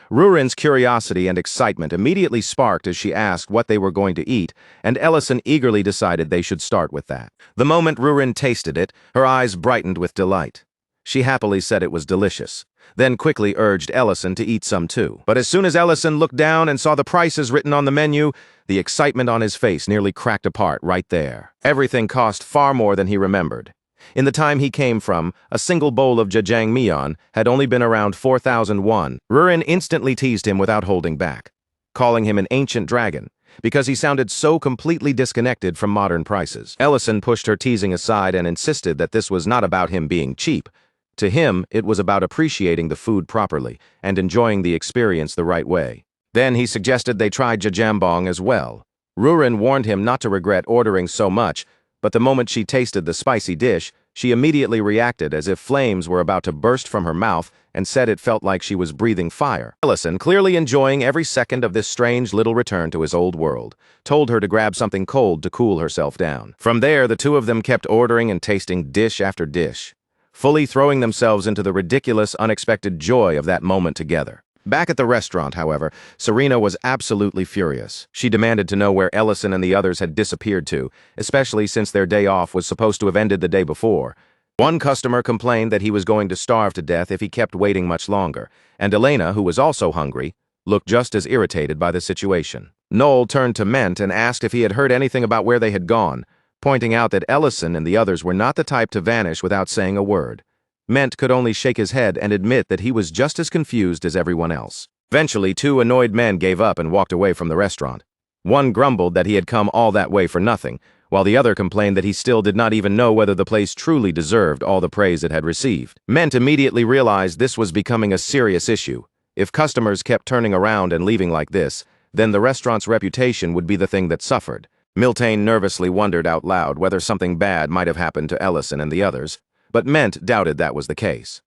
Rurin's curiosity and excitement immediately sparked as she asked what they were going to eat, and Ellison eagerly decided they should start with that. The moment Rurin tasted it, her eyes brightened with delight. She happily said it was delicious, then quickly urged Ellison to eat some too. But as soon as Ellison looked down and saw the prices written on the menu, the excitement on his face nearly cracked apart right there. Everything cost far more than he remembered. In the time he came from, a single bowl of jjajangmyeon had only been around 4,000 won. Rurin instantly teased him without holding back, calling him an ancient dragon, because he sounded so completely disconnected from modern prices. Ellison pushed her teasing aside and insisted that this was not about him being cheap. To him, it was about appreciating the food properly and enjoying the experience the right way. Then he suggested they try jjajambong as well. Rurin warned him not to regret ordering so much, but the moment she tasted the spicy dish, she immediately reacted as if flames were about to burst from her mouth and said it felt like she was breathing fire. Ellison, clearly enjoying every second of this strange little return to his old world, told her to grab something cold to cool herself down. From there, the two of them kept ordering and tasting dish after dish, fully throwing themselves into the ridiculous, unexpected joy of that moment together. Back at the restaurant, however, Serena was absolutely furious. She demanded to know where Ellison and the others had disappeared to, especially since their day off was supposed to have ended the day before. One customer complained that he was going to starve to death if he kept waiting much longer, and Elena, who was also hungry, looked just as irritated by the situation. Noel turned to Ment and asked if he had heard anything about where they had gone, pointing out that Ellison and the others were not the type to vanish without saying a word. Ment could only shake his head and admit that he was just as confused as everyone else. Eventually, two annoyed men gave up and walked away from the restaurant. One grumbled that he had come all that way for nothing, while the other complained that he still did not even know whether the place truly deserved all the praise it had received. Ment immediately realized this was becoming a serious issue. If customers kept turning around and leaving like this, then the restaurant's reputation would be the thing that suffered. Miltane nervously wondered out loud whether something bad might have happened to Ellison and the others, but Ment doubted that was the case.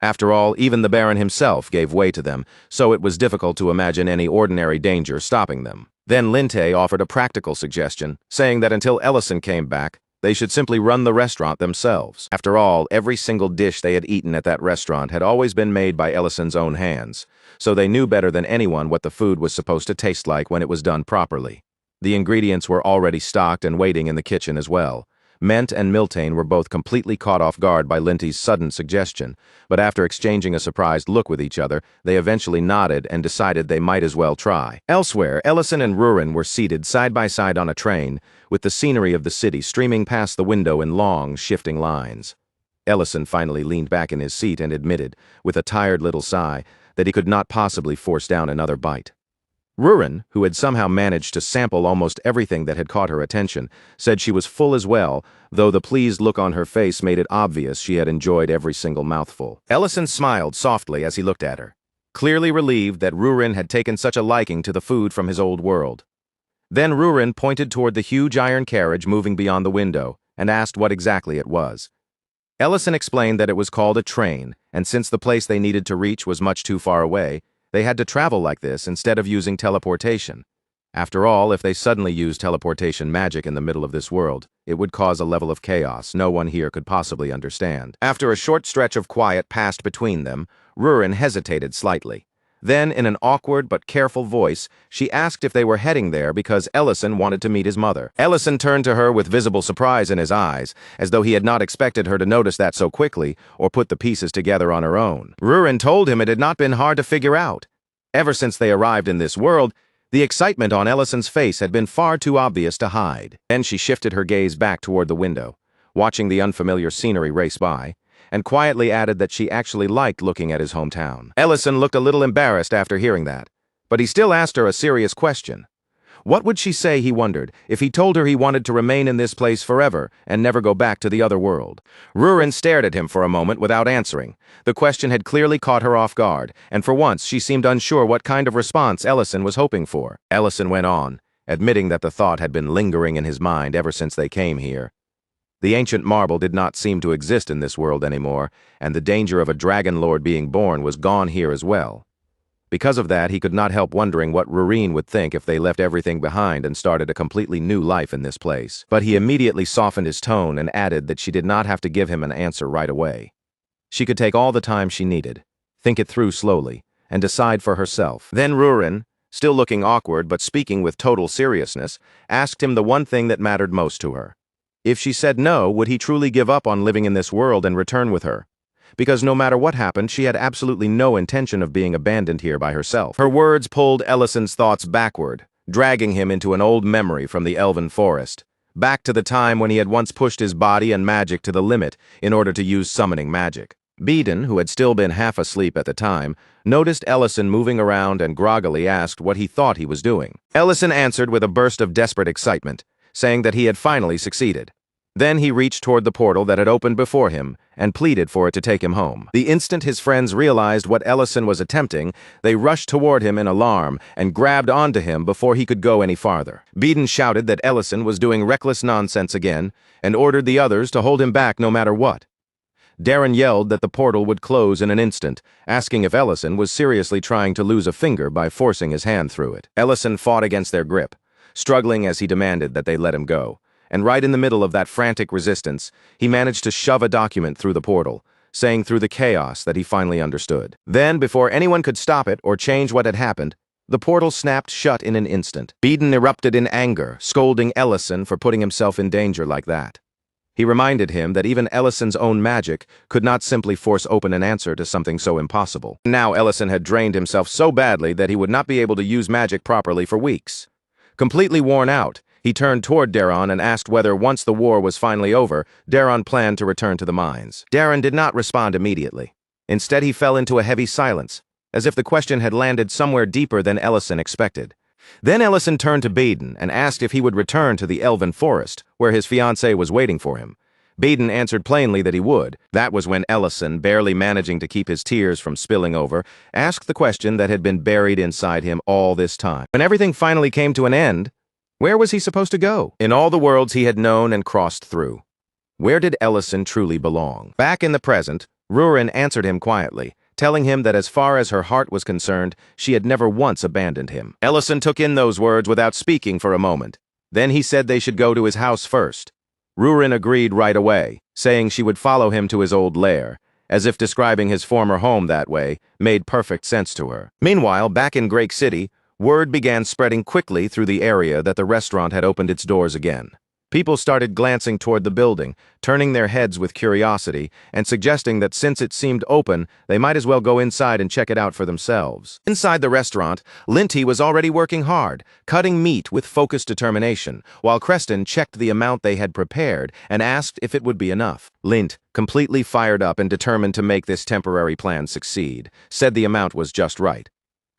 After all, even the Baron himself gave way to them, so it was difficult to imagine any ordinary danger stopping them. Then Linte offered a practical suggestion, saying that until Ellison came back, they should simply run the restaurant themselves. After all, every single dish they had eaten at that restaurant had always been made by Ellison's own hands, so they knew better than anyone what the food was supposed to taste like when it was done properly. The ingredients were already stocked and waiting in the kitchen as well. Ment and Miltane were both completely caught off guard by Linte's sudden suggestion, but after exchanging a surprised look with each other, they eventually nodded and decided they might as well try. Elsewhere, Ellison and Rurin were seated side by side on a train, with the scenery of the city streaming past the window in long, shifting lines. Ellison finally leaned back in his seat and admitted, with a tired little sigh, that he could not possibly force down another bite. Rurin, who had somehow managed to sample almost everything that had caught her attention, said she was full as well, though the pleased look on her face made it obvious she had enjoyed every single mouthful. Ellison smiled softly as he looked at her, clearly relieved that Rurin had taken such a liking to the food from his old world. Then Rurin pointed toward the huge iron carriage moving beyond the window and asked what exactly it was. Ellison explained that it was called a train, and since the place they needed to reach was much too far away, they had to travel like this instead of using teleportation. After all, if they suddenly used teleportation magic in the middle of this world, it would cause a level of chaos no one here could possibly understand. After a short stretch of quiet passed between them, Rurin hesitated slightly. Then, in an awkward but careful voice, she asked if they were heading there because Ellison wanted to meet his mother. Ellison turned to her with visible surprise in his eyes, as though he had not expected her to notice that so quickly or put the pieces together on her own. Rurin told him it had not been hard to figure out. Ever since they arrived in this world, the excitement on Ellison's face had been far too obvious to hide. Then she shifted her gaze back toward the window, watching the unfamiliar scenery race by, and quietly added that she actually liked looking at his hometown. Ellison looked a little embarrassed after hearing that, but he still asked her a serious question. What would she say, he wondered, if he told her he wanted to remain in this place forever and never go back to the other world? Rurin stared at him for a moment without answering. The question had clearly caught her off guard, and for once she seemed unsure what kind of response Ellison was hoping for. Ellison went on, admitting that the thought had been lingering in his mind ever since they came here. The ancient marble did not seem to exist in this world anymore, and the danger of a dragon lord being born was gone here as well. Because of that, he could not help wondering what Rurine would think if they left everything behind and started a completely new life in this place. But he immediately softened his tone and added that she did not have to give him an answer right away. She could take all the time she needed, think it through slowly, and decide for herself. Then Rurine, still looking awkward but speaking with total seriousness, asked him the one thing that mattered most to her. If she said no, would he truly give up on living in this world and return with her? Because no matter what happened, she had absolutely no intention of being abandoned here by herself. Her words pulled Ellison's thoughts backward, dragging him into an old memory from the elven forest, back to the time when he had once pushed his body and magic to the limit in order to use summoning magic. Beeden, who had still been half asleep at the time, noticed Ellison moving around and groggily asked what he thought he was doing. Ellison answered with a burst of desperate excitement, saying that he had finally succeeded. Then he reached toward the portal that had opened before him and pleaded for it to take him home. The instant his friends realized what Ellison was attempting, they rushed toward him in alarm and grabbed onto him before he could go any farther. Beeden shouted that Ellison was doing reckless nonsense again and ordered the others to hold him back no matter what. Darren yelled that the portal would close in an instant, asking if Ellison was seriously trying to lose a finger by forcing his hand through it. Ellison fought against their grip, struggling as he demanded that they let him go. And right in the middle of that frantic resistance, he managed to shove a document through the portal, saying through the chaos that he finally understood. Then, before anyone could stop it or change what had happened, the portal snapped shut in an instant. Beeden erupted in anger, scolding Ellison for putting himself in danger like that. He reminded him that even Ellison's own magic could not simply force open an answer to something so impossible. Now Ellison had drained himself so badly that he would not be able to use magic properly for weeks. Completely worn out, he turned toward Darren and asked whether, once the war was finally over, Darren planned to return to the mines. Darren did not respond immediately. Instead, he fell into a heavy silence, as if the question had landed somewhere deeper than Ellison expected. Then Ellison turned to Beeden and asked if he would return to the elven forest, where his fiancée was waiting for him. Beeden answered plainly that he would. That was when Ellison, barely managing to keep his tears from spilling over, asked the question that had been buried inside him all this time. When everything finally came to an end, where was he supposed to go? In all the worlds he had known and crossed through, where did Ellison truly belong? Back in the present, Rurine answered him quietly, telling him that as far as her heart was concerned, she had never once abandoned him. Ellison took in those words without speaking for a moment. Then he said they should go to his house first. Rurine agreed right away, saying she would follow him to his old lair, as if describing his former home that way made perfect sense to her. Meanwhile, back in Great City, word began spreading quickly through the area that the restaurant had opened its doors again. People started glancing toward the building, turning their heads with curiosity, and suggesting that since it seemed open, they might as well go inside and check it out for themselves. Inside the restaurant, Linty was already working hard, cutting meat with focused determination, while Creston checked the amount they had prepared and asked if it would be enough. Lint, completely fired up and determined to make this temporary plan succeed, said the amount was just right.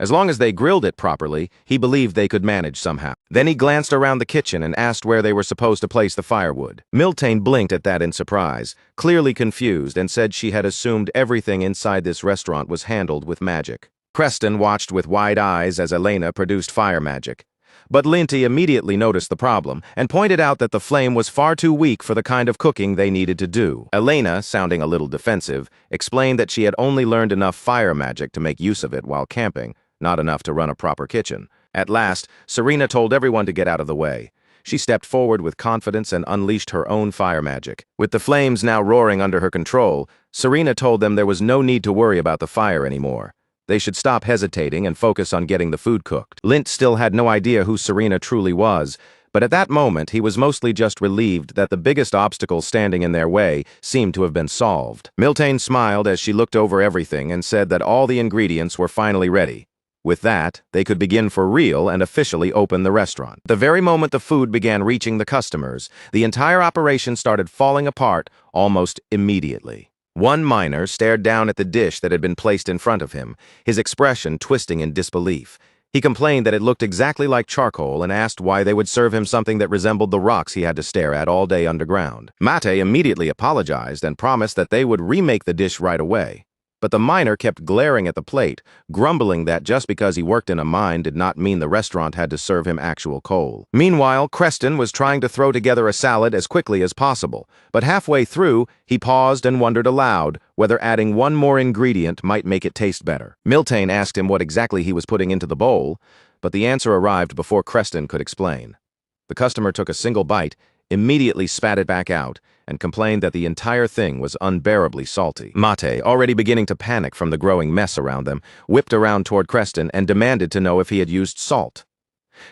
As long as they grilled it properly, he believed they could manage somehow. Then he glanced around the kitchen and asked where they were supposed to place the firewood. Miltane blinked at that in surprise, clearly confused, and said she had assumed everything inside this restaurant was handled with magic. Creston watched with wide eyes as Elena produced fire magic. But Linty immediately noticed the problem and pointed out that the flame was far too weak for the kind of cooking they needed to do. Elena, sounding a little defensive, explained that she had only learned enough fire magic to make use of it while camping, not enough to run a proper kitchen. At last, Serena told everyone to get out of the way. She stepped forward with confidence and unleashed her own fire magic. With the flames now roaring under her control, Serena told them there was no need to worry about the fire anymore. They should stop hesitating and focus on getting the food cooked. Lint still had no idea who Serena truly was, but at that moment he was mostly just relieved that the biggest obstacle standing in their way seemed to have been solved. Miltane smiled as she looked over everything and said that all the ingredients were finally ready. With that, they could begin for real and officially open the restaurant. The very moment the food began reaching the customers, the entire operation started falling apart almost immediately. One miner stared down at the dish that had been placed in front of him, his expression twisting in disbelief. He complained that it looked exactly like charcoal and asked why they would serve him something that resembled the rocks he had to stare at all day underground. Mate immediately apologized and promised that they would remake the dish right away. But the miner kept glaring at the plate, grumbling that just because he worked in a mine did not mean the restaurant had to serve him actual coal. Meanwhile, Creston was trying to throw together a salad as quickly as possible, but halfway through, he paused and wondered aloud whether adding one more ingredient might make it taste better. Miltane asked him what exactly he was putting into the bowl, but the answer arrived before Creston could explain. The customer took a single bite, immediately spat it back out, and complained that the entire thing was unbearably salty. Mate, already beginning to panic from the growing mess around them, whipped around toward Creston and demanded to know if he had used salt.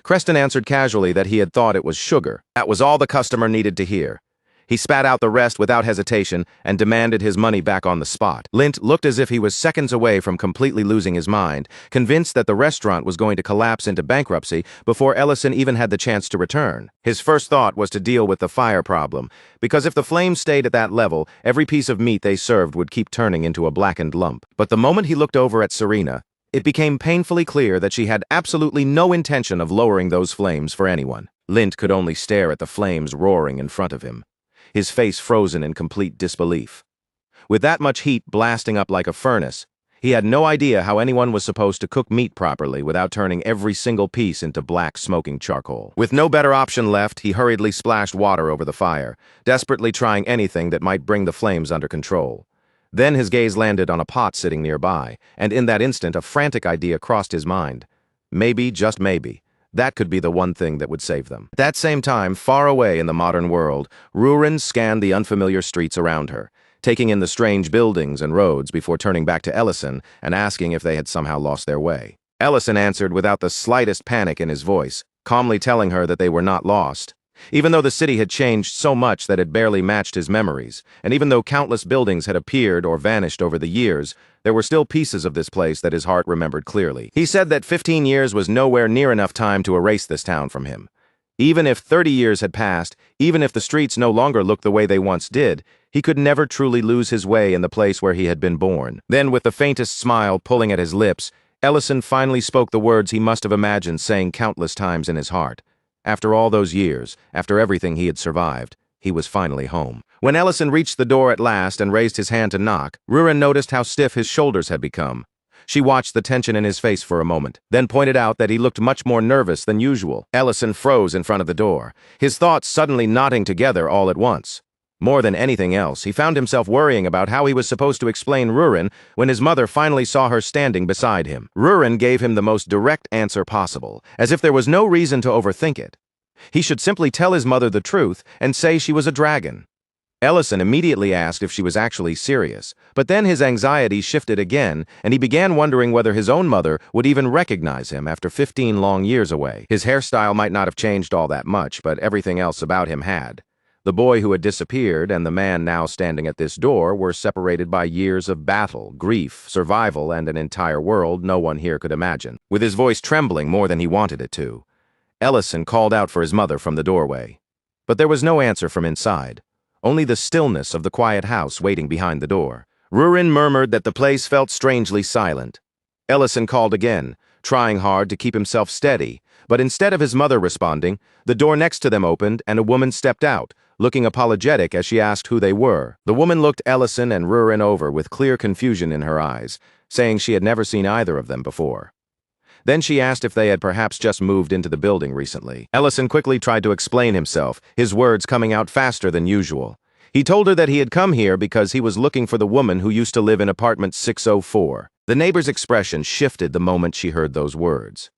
Creston answered casually that he had thought it was sugar. That was all the customer needed to hear. He spat out the rest without hesitation and demanded his money back on the spot. Lint looked as if he was seconds away from completely losing his mind, convinced that the restaurant was going to collapse into bankruptcy before Ellison even had the chance to return. His first thought was to deal with the fire problem, because if the flames stayed at that level, every piece of meat they served would keep turning into a blackened lump. But the moment he looked over at Serena, it became painfully clear that she had absolutely no intention of lowering those flames for anyone. Lint could only stare at the flames roaring in front of him, his face frozen in complete disbelief. With that much heat blasting up like a furnace, he had no idea how anyone was supposed to cook meat properly without turning every single piece into black, smoking charcoal. With no better option left, he hurriedly splashed water over the fire, desperately trying anything that might bring the flames under control. Then his gaze landed on a pot sitting nearby, and in that instant a frantic idea crossed his mind. Maybe, just maybe, that could be the one thing that would save them. At that same time, far away in the modern world, Rurin scanned the unfamiliar streets around her, taking in the strange buildings and roads before turning back to Ellison and asking if they had somehow lost their way. Ellison answered without the slightest panic in his voice, calmly telling her that they were not lost. Even though the city had changed so much that it barely matched his memories, and even though countless buildings had appeared or vanished over the years, there were still pieces of this place that his heart remembered clearly. He said that 15 years was nowhere near enough time to erase this town from him. Even if 30 years had passed, even if the streets no longer looked the way they once did, he could never truly lose his way in the place where he had been born. Then, with the faintest smile pulling at his lips, Ellison finally spoke the words he must have imagined saying countless times in his heart. After all those years, after everything he had survived, he was finally home. When Ellison reached the door at last and raised his hand to knock, Rurin noticed how stiff his shoulders had become. She watched the tension in his face for a moment, then pointed out that he looked much more nervous than usual. Ellison froze in front of the door, his thoughts suddenly knotting together all at once. More than anything else, he found himself worrying about how he was supposed to explain Rurin when his mother finally saw her standing beside him. Rurin gave him the most direct answer possible, as if there was no reason to overthink it. He should simply tell his mother the truth and say she was a dragon. Ellison immediately asked if she was actually serious, but then his anxiety shifted again, and he began wondering whether his own mother would even recognize him after 15 long years away. His hairstyle might not have changed all that much, but everything else about him had. The boy who had disappeared and the man now standing at this door were separated by years of battle, grief, survival, and an entire world no one here could imagine. With his voice trembling more than he wanted it to, Ellison called out for his mother from the doorway. But there was no answer from inside, only the stillness of the quiet house waiting behind the door. Rurin murmured that the place felt strangely silent. Ellison called again, trying hard to keep himself steady, but instead of his mother responding, the door next to them opened and a woman stepped out, looking apologetic as she asked who they were. The woman looked Ellison and Rurin over with clear confusion in her eyes, saying she had never seen either of them before. Then she asked if they had perhaps just moved into the building recently. Ellison quickly tried to explain himself, his words coming out faster than usual. He told her that he had come here because he was looking for the woman who used to live in apartment 604. The neighbor's expression shifted the moment she heard those words.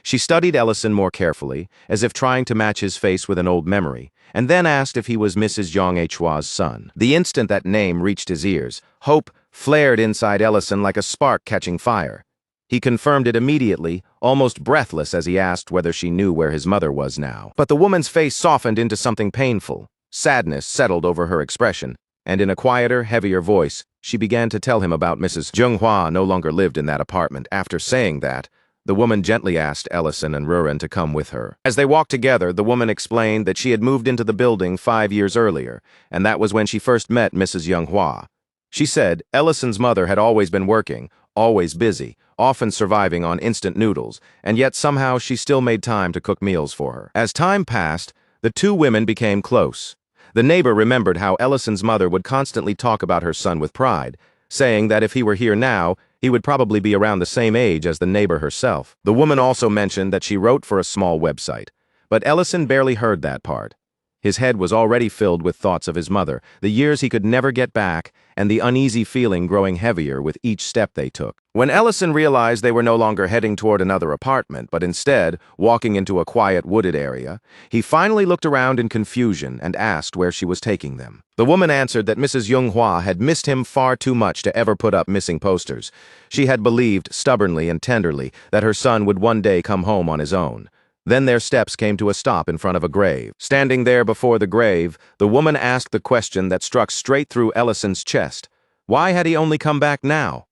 She studied Ellison more carefully, as if trying to match his face with an old memory, and then asked if he was Mrs. Yang Hua's son. The instant that name reached his ears, hope flared inside Ellison like a spark catching fire. He confirmed it immediately, almost breathless as he asked whether she knew where his mother was now. But the woman's face softened into something painful. Sadness settled over her expression, and in a quieter, heavier voice, she began to tell him about Mrs. Yang Hua no longer lived in that apartment. After saying that, the woman gently asked Ellison and Rurin to come with her. As they walked together, the woman explained that she had moved into the building 5 years earlier, and that was when she first met Mrs. Yang Hua. She said Ellison's mother had always been working, always busy, often surviving on instant noodles, and yet somehow she still made time to cook meals for her. As time passed, the two women became close. The neighbor remembered how Ellison's mother would constantly talk about her son with pride, saying that if he were here now, he would probably be around the same age as the neighbor herself. The woman also mentioned that she wrote for a small website, but Ellison barely heard that part. His head was already filled with thoughts of his mother, the years he could never get back, and the uneasy feeling growing heavier with each step they took. When Ellison realized they were no longer heading toward another apartment, but instead walking into a quiet wooded area, he finally looked around in confusion and asked where she was taking them. The woman answered that Mrs. Junghua had missed him far too much to ever put up missing posters. She had believed, stubbornly and tenderly, that her son would one day come home on his own. Then their steps came to a stop in front of a grave. Standing there before the grave, the woman asked the question that struck straight through Ellison's chest. Why had he only come back now?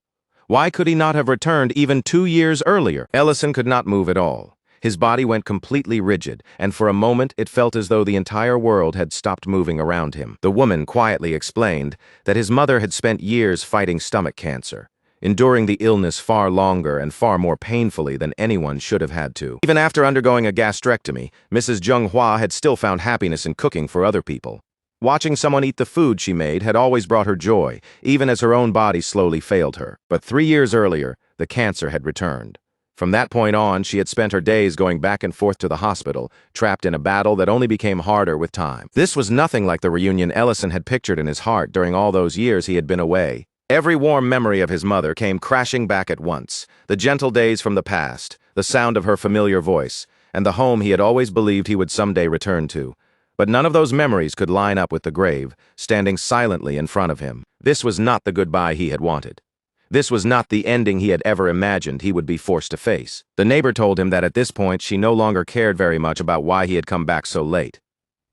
Why could he not have returned even 2 years earlier? Ellison could not move at all. His body went completely rigid, and for a moment it felt as though the entire world had stopped moving around him. The woman quietly explained that his mother had spent years fighting stomach cancer, enduring the illness far longer and far more painfully than anyone should have had to. Even after undergoing a gastrectomy, Mrs. Junghua had still found happiness in cooking for other people. Watching someone eat the food she made had always brought her joy, even as her own body slowly failed her. But 3 years earlier, the cancer had returned. From that point on, she had spent her days going back and forth to the hospital, trapped in a battle that only became harder with time. This was nothing like the reunion Ellison had pictured in his heart during all those years he had been away. Every warm memory of his mother came crashing back at once. The gentle days from the past, the sound of her familiar voice, and the home he had always believed he would someday return to. But none of those memories could line up with the grave, standing silently in front of him. This was not the goodbye he had wanted. This was not the ending he had ever imagined he would be forced to face. The neighbor told him that at this point she no longer cared very much about why he had come back so late.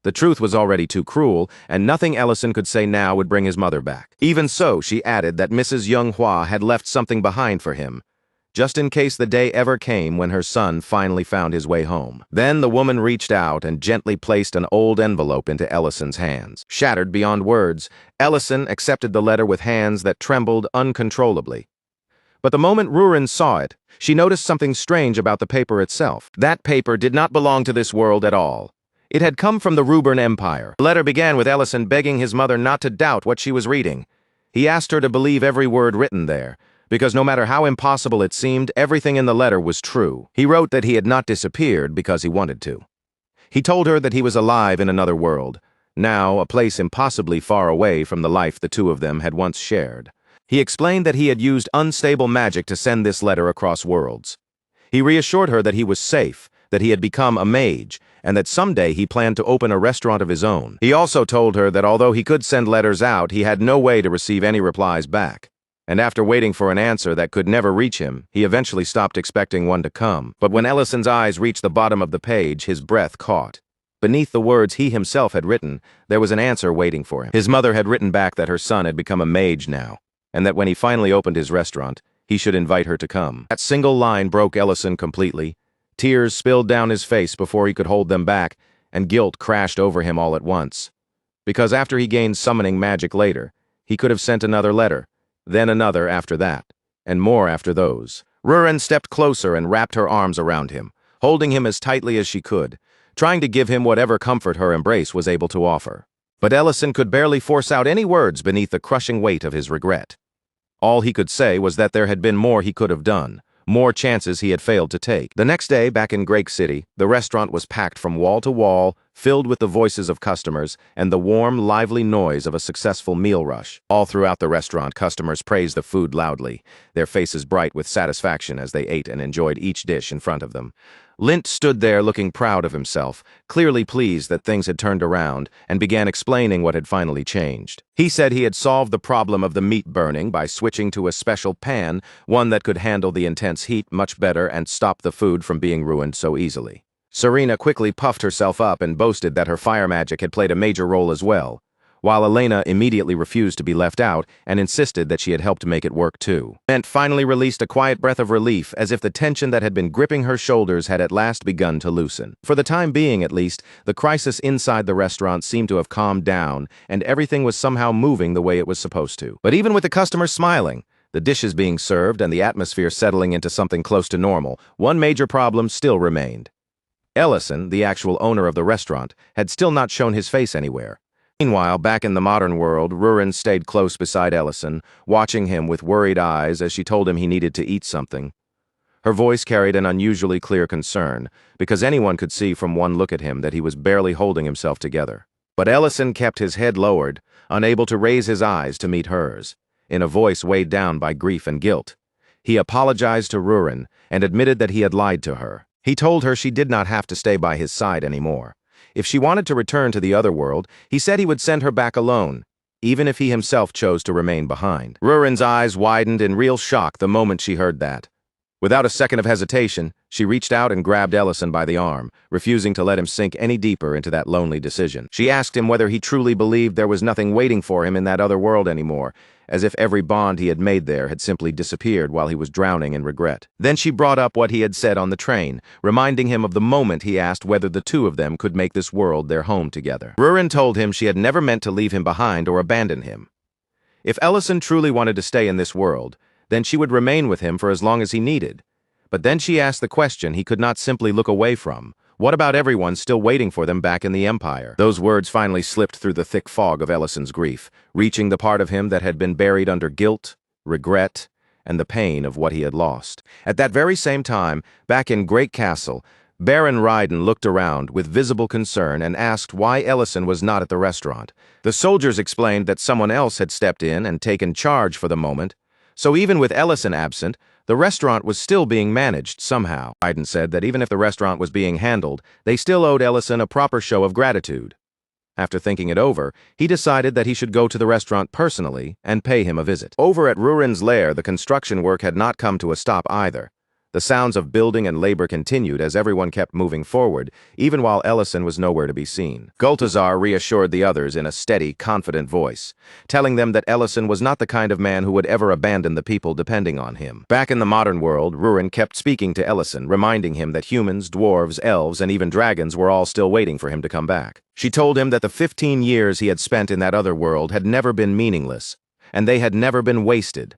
The truth was already too cruel, and nothing Ellison could say now would bring his mother back. Even so, she added that Mrs. Junghua had left something behind for him, just in case the day ever came when her son finally found his way home. Then the woman reached out and gently placed an old envelope into Ellison's hands. Shattered beyond words, Ellison accepted the letter with hands that trembled uncontrollably. But the moment Rurin saw it, she noticed something strange about the paper itself. That paper did not belong to this world at all. It had come from the Rubern Empire. The letter began with Ellison begging his mother not to doubt what she was reading. He asked her to believe every word written there, because no matter how impossible it seemed, everything in the letter was true. He wrote that he had not disappeared because he wanted to. He told her that he was alive in another world, now a place impossibly far away from the life the two of them had once shared. He explained that he had used unstable magic to send this letter across worlds. He reassured her that he was safe, that he had become a mage, and that someday he planned to open a restaurant of his own. He also told her that although he could send letters out, he had no way to receive any replies back. And after waiting for an answer that could never reach him, he eventually stopped expecting one to come. But when Ellison's eyes reached the bottom of the page, his breath caught. Beneath the words he himself had written, there was an answer waiting for him. His mother had written back that her son had become a mage now, and that when he finally opened his restaurant, he should invite her to come. That single line broke Ellison completely. Tears spilled down his face before he could hold them back, and guilt crashed over him all at once. Because after he gained summoning magic later, he could have sent another letter, then another after that, and more after those. Rurin stepped closer and wrapped her arms around him, holding him as tightly as she could, trying to give him whatever comfort her embrace was able to offer. But Ellison could barely force out any words beneath the crushing weight of his regret. All he could say was that there had been more he could have done, more chances he had failed to take. The next day, back in Grake City, the restaurant was packed from wall to wall, filled with the voices of customers and the warm, lively noise of a successful meal rush. All throughout the restaurant, customers praised the food loudly, their faces bright with satisfaction as they ate and enjoyed each dish in front of them. Lint stood there looking proud of himself, clearly pleased that things had turned around, and began explaining what had finally changed. He said he had solved the problem of the meat burning by switching to a special pan, one that could handle the intense heat much better and stop the food from being ruined so easily. Serena quickly puffed herself up and boasted that her fire magic had played a major role as well, while Elena immediately refused to be left out and insisted that she had helped make it work too. Ment finally released a quiet breath of relief, as if the tension that had been gripping her shoulders had at last begun to loosen. For the time being, at least, the crisis inside the restaurant seemed to have calmed down, and everything was somehow moving the way it was supposed to. But even with the customers smiling, the dishes being served, and the atmosphere settling into something close to normal, one major problem still remained. Ellison, the actual owner of the restaurant, had still not shown his face anywhere. Meanwhile, back in the modern world, Rurin stayed close beside Ellison, watching him with worried eyes as she told him he needed to eat something. Her voice carried an unusually clear concern, because anyone could see from one look at him that he was barely holding himself together. But Ellison kept his head lowered, unable to raise his eyes to meet hers, in a voice weighed down by grief and guilt. He apologized to Rurin and admitted that he had lied to her. He told her she did not have to stay by his side anymore. If she wanted to return to the other world, he said he would send her back alone, even if he himself chose to remain behind. Rurin's eyes widened in real shock the moment she heard that. Without a second of hesitation, she reached out and grabbed Ellison by the arm, refusing to let him sink any deeper into that lonely decision. She asked him whether he truly believed there was nothing waiting for him in that other world anymore, as if every bond he had made there had simply disappeared while he was drowning in regret. Then she brought up what he had said on the train, reminding him of the moment he asked whether the two of them could make this world their home together. Rurin told him she had never meant to leave him behind or abandon him. If Ellison truly wanted to stay in this world, then she would remain with him for as long as he needed. But then she asked the question he could not simply look away from. What about everyone still waiting for them back in the Empire? Those words finally slipped through the thick fog of Ellison's grief, reaching the part of him that had been buried under guilt, regret, and the pain of what he had lost. At that very same time, back in Great Castle, Baron Ryden looked around with visible concern and asked why Ellison was not at the restaurant. The soldiers explained that someone else had stepped in and taken charge for the moment, so even with Ellison absent, the restaurant was still being managed somehow. Ryden said that even if the restaurant was being handled, they still owed Ellison a proper show of gratitude. After thinking it over, he decided that he should go to the restaurant personally and pay him a visit. Over at Rurin's lair, the construction work had not come to a stop either. The sounds of building and labor continued as everyone kept moving forward, even while Ellison was nowhere to be seen. Gultazar reassured the others in a steady, confident voice, telling them that Ellison was not the kind of man who would ever abandon the people depending on him. Back in the modern world, Rurin kept speaking to Ellison, reminding him that humans, dwarves, elves, and even dragons were all still waiting for him to come back. She told him that the 15 years he had spent in that other world had never been meaningless, and they had never been wasted.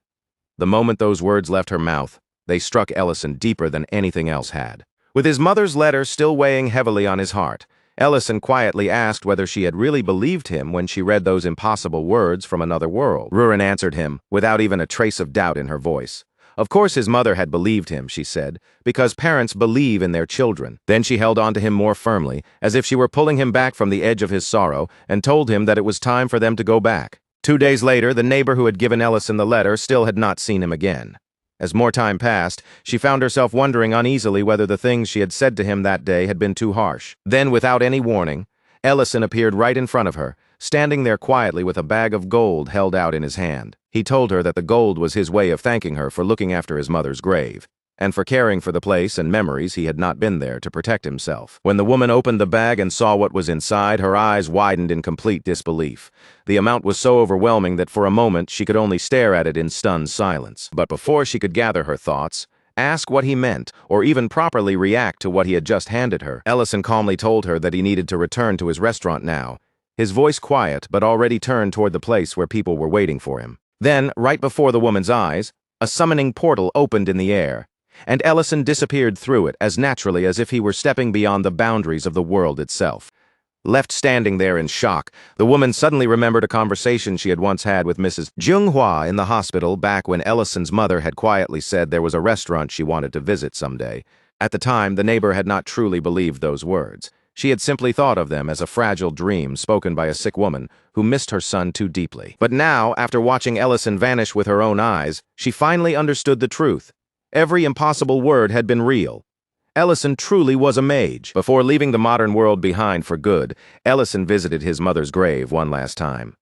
The moment those words left her mouth, they struck Ellison deeper than anything else had. With his mother's letter still weighing heavily on his heart, Ellison quietly asked whether she had really believed him when she read those impossible words from another world. Rurin answered him, without even a trace of doubt in her voice. Of course his mother had believed him, she said, because parents believe in their children. Then she held on to him more firmly, as if she were pulling him back from the edge of his sorrow, and told him that it was time for them to go back. 2 days later, the neighbor who had given Ellison the letter still had not seen him again. As more time passed, she found herself wondering uneasily whether the things she had said to him that day had been too harsh. Then, without any warning, Ellison appeared right in front of her, standing there quietly with a bag of gold held out in his hand. He told her that the gold was his way of thanking her for looking after his mother's grave, and for caring for the place and memories he had not been there to protect himself. When the woman opened the bag and saw what was inside, her eyes widened in complete disbelief. The amount was so overwhelming that for a moment she could only stare at it in stunned silence. But before she could gather her thoughts, ask what he meant, or even properly react to what he had just handed her, Ellison calmly told her that he needed to return to his restaurant now, his voice quiet but already turned toward the place where people were waiting for him. Then, right before the woman's eyes, a summoning portal opened in the air, and Ellison disappeared through it as naturally as if he were stepping beyond the boundaries of the world itself. Left standing there in shock, the woman suddenly remembered a conversation she had once had with Mrs. Junghua in the hospital back when Ellison's mother had quietly said there was a restaurant she wanted to visit someday. At the time, the neighbor had not truly believed those words. She had simply thought of them as a fragile dream spoken by a sick woman who missed her son too deeply. But now, after watching Ellison vanish with her own eyes, she finally understood the truth. Every impossible word had been real. Ellison truly was a mage. Before leaving the modern world behind for good, Ellison visited his mother's grave one last time.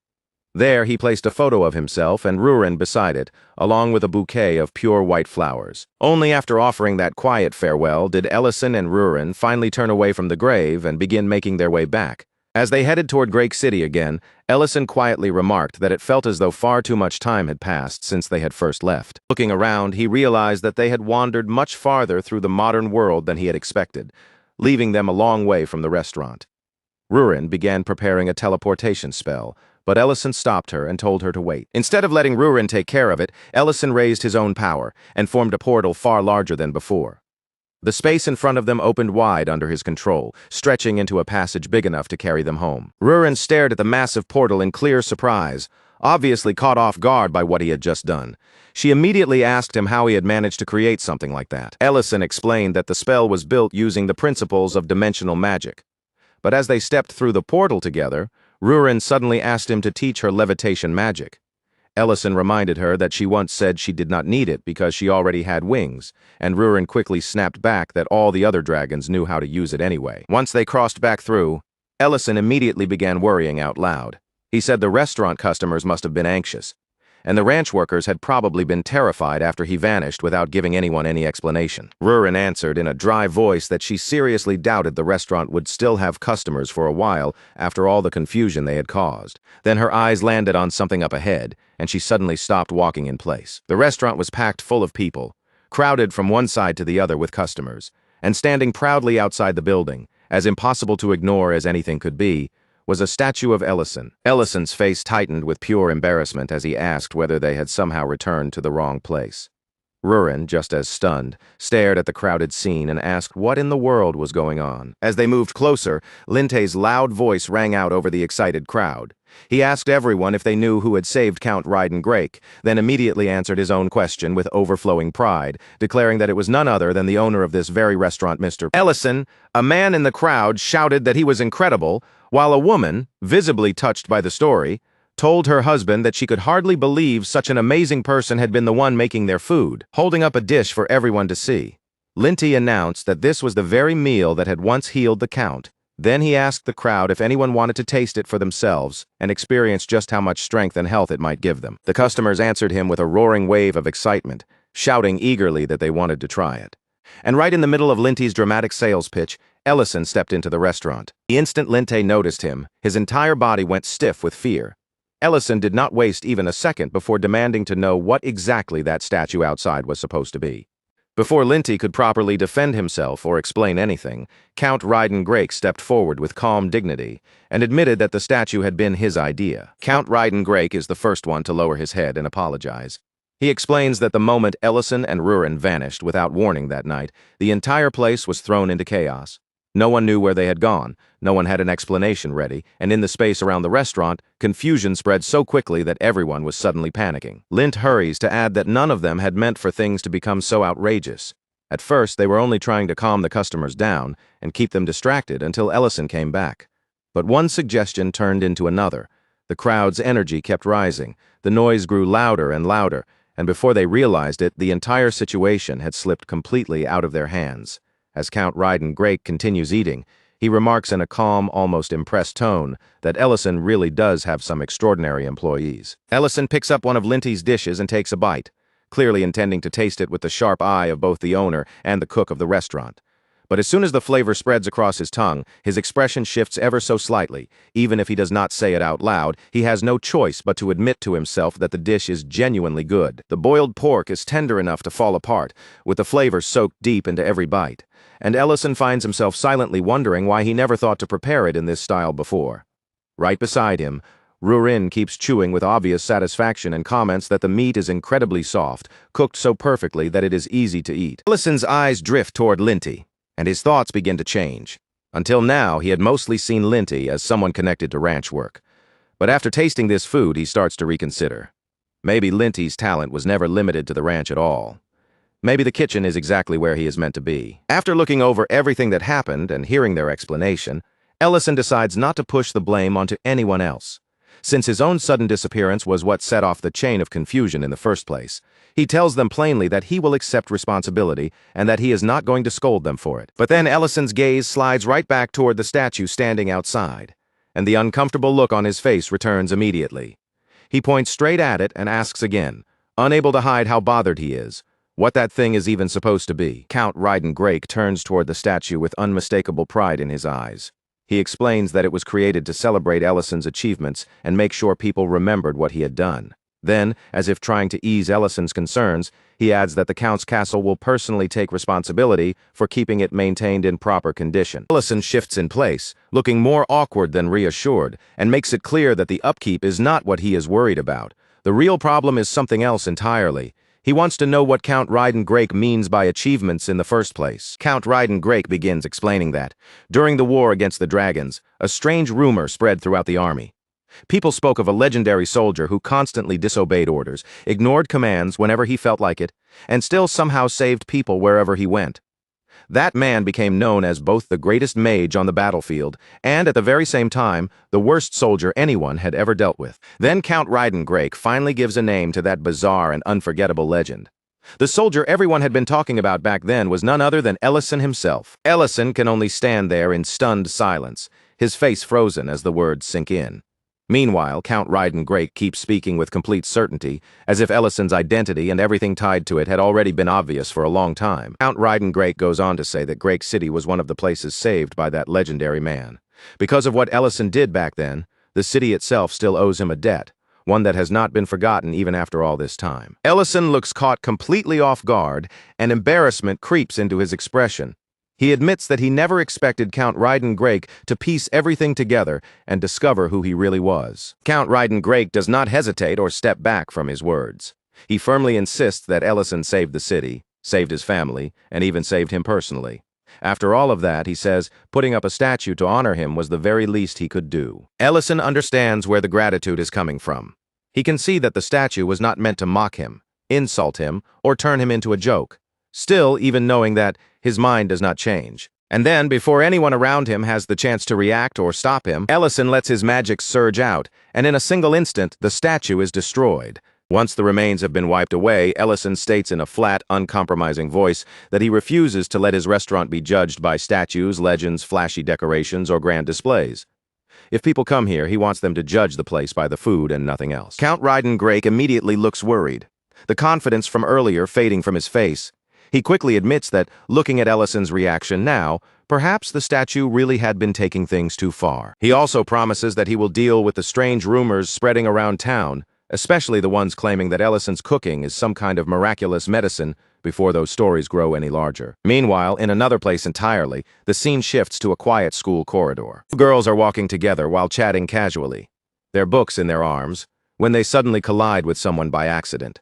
There he placed a photo of himself and Rurin beside it, along with a bouquet of pure white flowers. Only after offering that quiet farewell did Ellison and Rurin finally turn away from the grave and begin making their way back. As they headed toward Great City again, Ellison quietly remarked that it felt as though far too much time had passed since they had first left. Looking around, he realized that they had wandered much farther through the modern world than he had expected, leaving them a long way from the restaurant. Rurin began preparing a teleportation spell, but Ellison stopped her and told her to wait. Instead of letting Rurin take care of it, Ellison raised his own power and formed a portal far larger than before. The space in front of them opened wide under his control, stretching into a passage big enough to carry them home. Ruren stared at the massive portal in clear surprise, obviously caught off guard by what he had just done. She immediately asked him how he had managed to create something like that. Ellison explained that the spell was built using the principles of dimensional magic. But as they stepped through the portal together, Ruren suddenly asked him to teach her levitation magic. Ellison reminded her that she once said she did not need it because she already had wings, and Ruren quickly snapped back that all the other dragons knew how to use it anyway. Once they crossed back through, Ellison immediately began worrying out loud. He said the restaurant customers must have been anxious, and the ranch workers had probably been terrified after he vanished without giving anyone any explanation. Ruren answered in a dry voice that she seriously doubted the restaurant would still have customers for a while after all the confusion they had caused. Then her eyes landed on something up ahead, and she suddenly stopped walking in place. The restaurant was packed full of people, crowded from one side to the other with customers, and standing proudly outside the building, as impossible to ignore as anything could be, was a statue of Ellison. Ellison's face tightened with pure embarrassment as he asked whether they had somehow returned to the wrong place. Ruren, just as stunned, stared at the crowded scene and asked what in the world was going on. As they moved closer, Linte's loud voice rang out over the excited crowd. He asked everyone if they knew who had saved Count Ryden Grake, then immediately answered his own question with overflowing pride, declaring that it was none other than the owner of this very restaurant, Mr. Ellison. A man in the crowd shouted that he was incredible, while a woman, visibly touched by the story, told her husband that she could hardly believe such an amazing person had been the one making their food, holding up a dish for everyone to see. Linty announced that this was the very meal that had once healed the Count. Then he asked the crowd if anyone wanted to taste it for themselves and experience just how much strength and health it might give them. The customers answered him with a roaring wave of excitement, shouting eagerly that they wanted to try it. And right in the middle of Linty's dramatic sales pitch, Ellison stepped into the restaurant. The instant Linte noticed him, his entire body went stiff with fear. Ellison did not waste even a second before demanding to know what exactly that statue outside was supposed to be. Before Linty could properly defend himself or explain anything, Count Ryden Grake stepped forward with calm dignity and admitted that the statue had been his idea. Count Ryden Grake is the first one to lower his head and apologize. He explains that the moment Ellison and Ruren vanished without warning that night, the entire place was thrown into chaos. No one knew where they had gone, no one had an explanation ready, and in the space around the restaurant, confusion spread so quickly that everyone was suddenly panicking. Lint hurries to add that none of them had meant for things to become so outrageous. At first, they were only trying to calm the customers down and keep them distracted until Ellison came back. But one suggestion turned into another. The crowd's energy kept rising, the noise grew louder and louder, and before they realized it, the entire situation had slipped completely out of their hands. As Count Ryden Grake continues eating, he remarks in a calm, almost impressed tone that Ellison really does have some extraordinary employees. Ellison picks up one of Linty's dishes and takes a bite, clearly intending to taste it with the sharp eye of both the owner and the cook of the restaurant. But as soon as the flavor spreads across his tongue, his expression shifts ever so slightly. Even if he does not say it out loud, he has no choice but to admit to himself that the dish is genuinely good. The boiled pork is tender enough to fall apart, with the flavor soaked deep into every bite. And Ellison finds himself silently wondering why he never thought to prepare it in this style before. Right beside him, Ruren keeps chewing with obvious satisfaction and comments that the meat is incredibly soft, cooked so perfectly that it is easy to eat. Ellison's eyes drift toward Linty, and his thoughts begin to change. Until now, he had mostly seen Linty as someone connected to ranch work. But after tasting this food, he starts to reconsider. Maybe Linty's talent was never limited to the ranch at all. Maybe the kitchen is exactly where he is meant to be. After looking over everything that happened and hearing their explanation, Ellison decides not to push the blame onto anyone else. Since his own sudden disappearance was what set off the chain of confusion in the first place, he tells them plainly that he will accept responsibility and that he is not going to scold them for it. But then Ellison's gaze slides right back toward the statue standing outside, and the uncomfortable look on his face returns immediately. He points straight at it and asks again, unable to hide how bothered he is, what that thing is even supposed to be. Count Ryden Grake turns toward the statue with unmistakable pride in his eyes. He explains that it was created to celebrate Ellison's achievements and make sure people remembered what he had done. Then, as if trying to ease Ellison's concerns, he adds that the Count's castle will personally take responsibility for keeping it maintained in proper condition. Ellison shifts in place, looking more awkward than reassured, and makes it clear that the upkeep is not what he is worried about. The real problem is something else entirely. He wants to know what Count Ryden-Grake means by achievements in the first place. Count Ryden-Grake begins explaining that, during the war against the dragons, a strange rumor spread throughout the army. People spoke of a legendary soldier who constantly disobeyed orders, ignored commands whenever he felt like it, and still somehow saved people wherever he went. That man became known as both the greatest mage on the battlefield and, at the very same time, the worst soldier anyone had ever dealt with. Then Count Ryden-Grake finally gives a name to that bizarre and unforgettable legend. The soldier everyone had been talking about back then was none other than Ellison himself. Ellison can only stand there in stunned silence, his face frozen as the words sink in. Meanwhile, Count Ryden-Grake keeps speaking with complete certainty, as if Ellison's identity and everything tied to it had already been obvious for a long time. Count Ryden-Grake goes on to say that Grake City was one of the places saved by that legendary man. Because of what Ellison did back then, the city itself still owes him a debt, one that has not been forgotten even after all this time. Ellison looks caught completely off guard, and embarrassment creeps into his expression. He admits that he never expected Count Ryden-Grake to piece everything together and discover who he really was. Count Ryden-Grake does not hesitate or step back from his words. He firmly insists that Ellison saved the city, saved his family, and even saved him personally. After all of that, he says, putting up a statue to honor him was the very least he could do. Ellison understands where the gratitude is coming from. He can see that the statue was not meant to mock him, insult him, or turn him into a joke. Still, even knowing that, his mind does not change. And then, before anyone around him has the chance to react or stop him, Ellison lets his magic surge out, and in a single instant, the statue is destroyed. Once the remains have been wiped away, Ellison states in a flat, uncompromising voice that he refuses to let his restaurant be judged by statues, legends, flashy decorations, or grand displays. If people come here, he wants them to judge the place by the food and nothing else. Count Ryden-Grake immediately looks worried, the confidence from earlier fading from his face. He quickly admits that, looking at Ellison's reaction now, perhaps the statue really had been taking things too far. He also promises that he will deal with the strange rumors spreading around town, especially the ones claiming that Ellison's cooking is some kind of miraculous medicine, before those stories grow any larger. Meanwhile, in another place entirely, the scene shifts to a quiet school corridor. Two girls are walking together while chatting casually, their books in their arms, when they suddenly collide with someone by accident.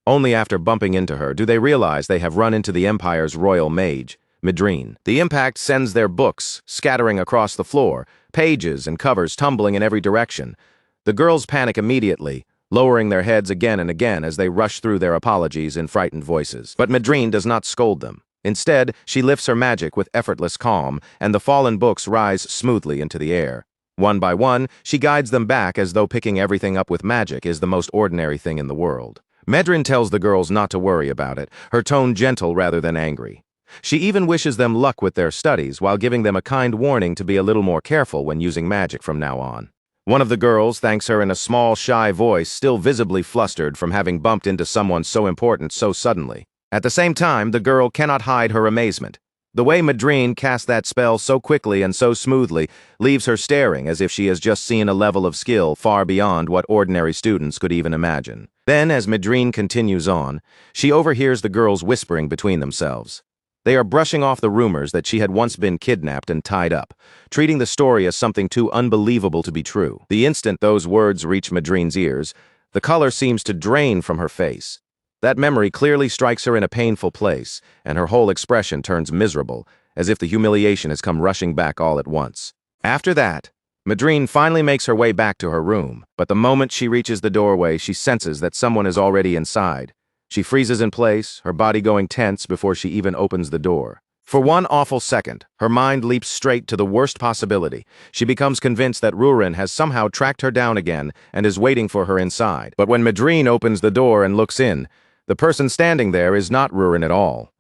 Only after bumping into her do they realize they have run into the Empire's royal mage, Madrine. The impact sends their books scattering across the floor, pages and covers tumbling in every direction. The girls panic immediately, lowering their heads again and again as they rush through their apologies in frightened voices. But Madrine does not scold them. Instead, she lifts her magic with effortless calm, and the fallen books rise smoothly into the air. One by one, she guides them back as though picking everything up with magic is the most ordinary thing in the world. Madrine tells the girls not to worry about it, her tone gentle rather than angry. She even wishes them luck with their studies while giving them a kind warning to be a little more careful when using magic from now on. One of the girls thanks her in a small, shy voice, still visibly flustered from having bumped into someone so important so suddenly. At the same time, the girl cannot hide her amazement. The way Madrine cast that spell so quickly and so smoothly leaves her staring as if she has just seen a level of skill far beyond what ordinary students could even imagine. Then, as Madrine continues on, she overhears the girls whispering between themselves. They are brushing off the rumors that she had once been kidnapped and tied up, treating the story as something too unbelievable to be true. The instant those words reach Madrine's ears, the color seems to drain from her face. That memory clearly strikes her in a painful place, and her whole expression turns miserable, as if the humiliation has come rushing back all at once. After that, Madrine finally makes her way back to her room, but the moment she reaches the doorway, she senses that someone is already inside. She freezes in place, her body going tense before she even opens the door. For one awful second, her mind leaps straight to the worst possibility. She becomes convinced that Rurin has somehow tracked her down again and is waiting for her inside. But when Madrine opens the door and looks in, the person standing there is not Rurin at all.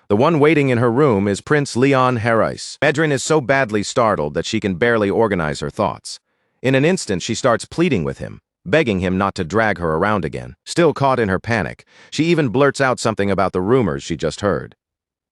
The one waiting in her room is Prince Leon Harris. Madrine is so badly startled that she can barely organize her thoughts. In an instant, she starts pleading with him, begging him not to drag her around again. Still caught in her panic, she even blurts out something about the rumors she just heard.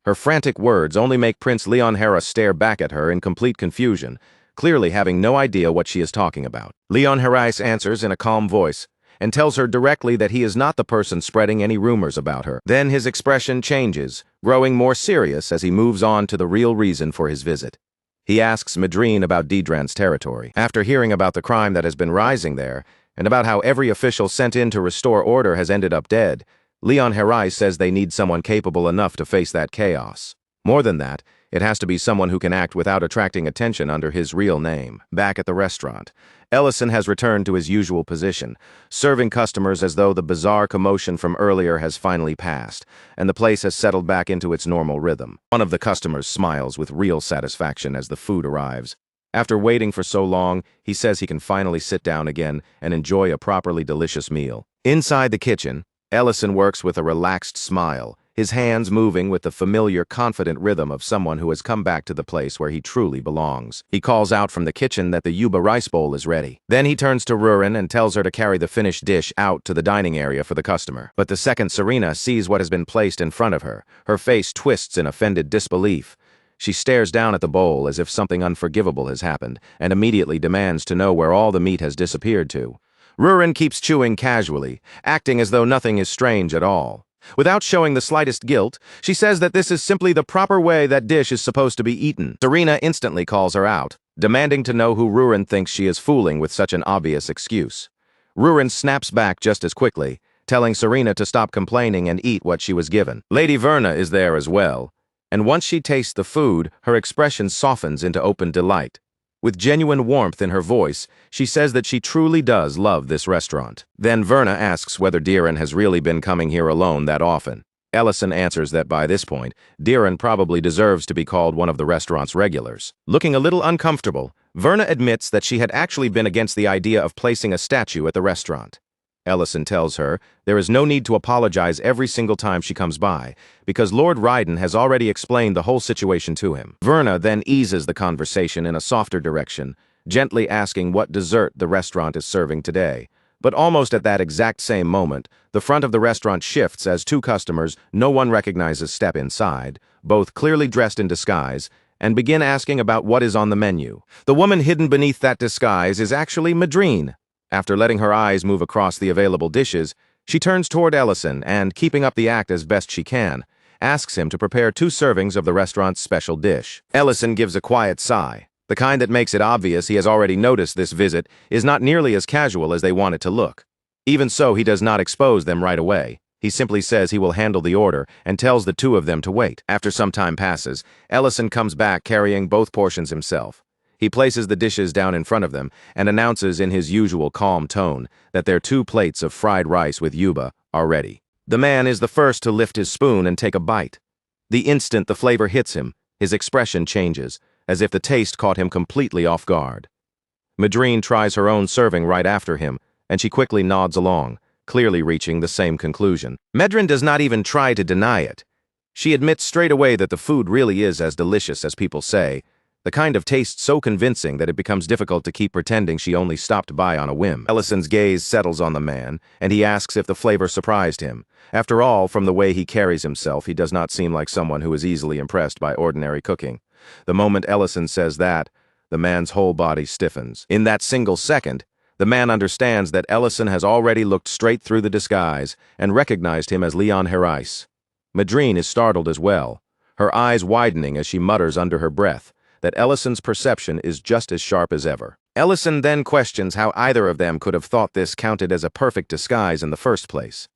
Her frantic words only make Prince Leon Harris stare back at her in complete confusion, clearly having no idea what she is talking about. Leon Harris answers in a calm voice, and tells her directly that he is not the person spreading any rumors about her. Then his expression changes, growing more serious as he moves on to the real reason for his visit. He asks Madrine about Dedran's territory. After hearing about the crime that has been rising there, and about how every official sent in to restore order has ended up dead, Leon Herai says they need someone capable enough to face that chaos. More than that, it has to be someone who can act without attracting attention under his real name. Back at the restaurant, Ellison has returned to his usual position, serving customers as though the bizarre commotion from earlier has finally passed, and the place has settled back into its normal rhythm. One of the customers smiles with real satisfaction as the food arrives. After waiting for so long, he says he can finally sit down again and enjoy a properly delicious meal. Inside the kitchen, Ellison works with a relaxed smile, his hands moving with the familiar, confident rhythm of someone who has come back to the place where he truly belongs. He calls out from the kitchen that the yuba rice bowl is ready. Then he turns to Rurin and tells her to carry the finished dish out to the dining area for the customer. But the second Serena sees what has been placed in front of her, her face twists in offended disbelief. She stares down at the bowl as if something unforgivable has happened, and immediately demands to know where all the meat has disappeared to. Rurin keeps chewing casually, acting as though nothing is strange at all. Without showing the slightest guilt, she says that this is simply the proper way that dish is supposed to be eaten. Serena instantly calls her out, demanding to know who Rurin thinks she is fooling with such an obvious excuse. Rurin snaps back just as quickly, telling Serena to stop complaining and eat what she was given. Lady Verna is there as well, and once she tastes the food, her expression softens into open delight. With genuine warmth in her voice, she says that she truly does love this restaurant. Then Verna asks whether Diren has really been coming here alone that often. Ellison answers that by this point, Diren probably deserves to be called one of the restaurant's regulars. Looking a little uncomfortable, Verna admits that she had actually been against the idea of placing a statue at the restaurant. Ellison tells her there is no need to apologize every single time she comes by, because Lord Ryden has already explained the whole situation to him. Verna then eases the conversation in a softer direction, gently asking what dessert the restaurant is serving today. But almost at that exact same moment, the front of the restaurant shifts as two customers no one recognizes step inside, both clearly dressed in disguise, and begin asking about what is on the menu. The woman hidden beneath that disguise is actually Madrine. After letting her eyes move across the available dishes, she turns toward Ellison and, keeping up the act as best she can, asks him to prepare 2 servings of the restaurant's special dish. Ellison gives a quiet sigh, the kind that makes it obvious he has already noticed this visit is not nearly as casual as they want it to look. Even so, he does not expose them right away. He simply says he will handle the order and tells the 2 of them to wait. After some time passes, Ellison comes back carrying both portions himself. He places the dishes down in front of them and announces in his usual calm tone that their 2 plates of fried rice with yuba are ready. The man is the first to lift his spoon and take a bite. The instant the flavor hits him, his expression changes, as if the taste caught him completely off guard. Madrine tries her own serving right after him, and she quickly nods along, clearly reaching the same conclusion. Madrine does not even try to deny it. She admits straight away that the food really is as delicious as people say, the kind of taste so convincing that it becomes difficult to keep pretending she only stopped by on a whim. Ellison's gaze settles on the man, and he asks if the flavor surprised him. After all, from the way he carries himself, he does not seem like someone who is easily impressed by ordinary cooking. The moment Ellison says that, the man's whole body stiffens. In that single second, the man understands that Ellison has already looked straight through the disguise and recognized him as Leon Herais. Madrine is startled as well, her eyes widening as she mutters under her breath that Ellison's perception is just as sharp as ever. Ellison then questions how either of them could have thought this counted as a perfect disguise in the first place.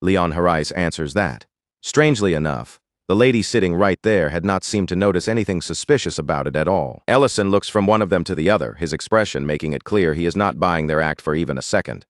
Leon Herais answers that. Strangely enough, the lady sitting right there had not seemed to notice anything suspicious about it at all. Ellison looks from one of them to the other, his expression making it clear he is not buying their act for even a second.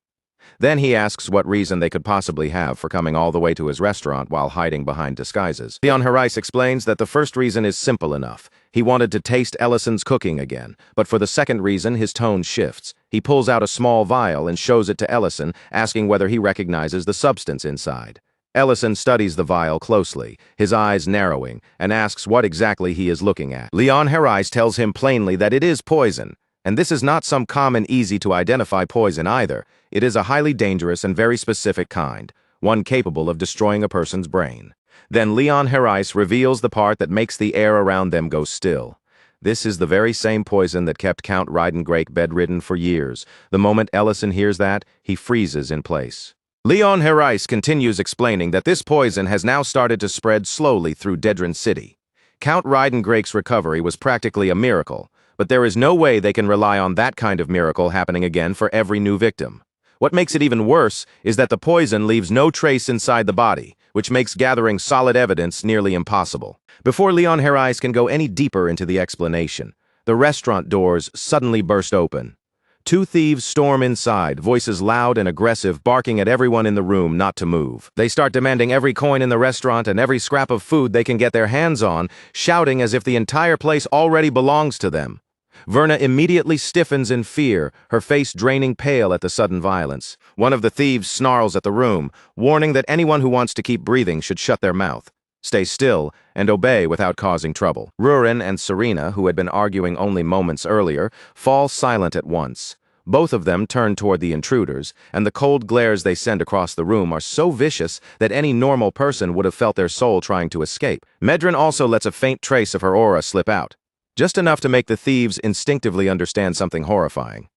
Then he asks what reason they could possibly have for coming all the way to his restaurant while hiding behind disguises. Leon Herais explains that the first reason is simple enough. He wanted to taste Ellison's cooking again, but for the second reason, his tone shifts. He pulls out a small vial and shows it to Ellison, asking whether he recognizes the substance inside. Ellison studies the vial closely, his eyes narrowing, and asks what exactly he is looking at. Leon Herais tells him plainly that it is poison, and this is not some common, easy-to-identify poison either. It is a highly dangerous and very specific kind, one capable of destroying a person's brain. Then Leon Herais reveals the part that makes the air around them go still. This is the very same poison that kept Count Reidengrake bedridden for years. The moment Ellison hears that, he freezes in place. Leon Herais continues explaining that this poison has now started to spread slowly through Dedran City. Count Reidengrake's recovery was practically a miracle, but there is no way they can rely on that kind of miracle happening again for every new victim. What makes it even worse is that the poison leaves no trace inside the body, which makes gathering solid evidence nearly impossible. Before Leon Harris can go any deeper into the explanation, the restaurant doors suddenly burst open. Two thieves storm inside, voices loud and aggressive, barking at everyone in the room not to move. They start demanding every coin in the restaurant and every scrap of food they can get their hands on, shouting as if the entire place already belongs to them. Verna immediately stiffens in fear, her face draining pale at the sudden violence. One of the thieves snarls at the room, warning that anyone who wants to keep breathing should shut their mouth, stay still, and obey without causing trouble. Rurin and Serena, who had been arguing only moments earlier, fall silent at once. Both of them turn toward the intruders, and the cold glares they send across the room are so vicious that any normal person would have felt their soul trying to escape. Medrin also lets a faint trace of her aura slip out, just enough to make the thieves instinctively understand something horrifying.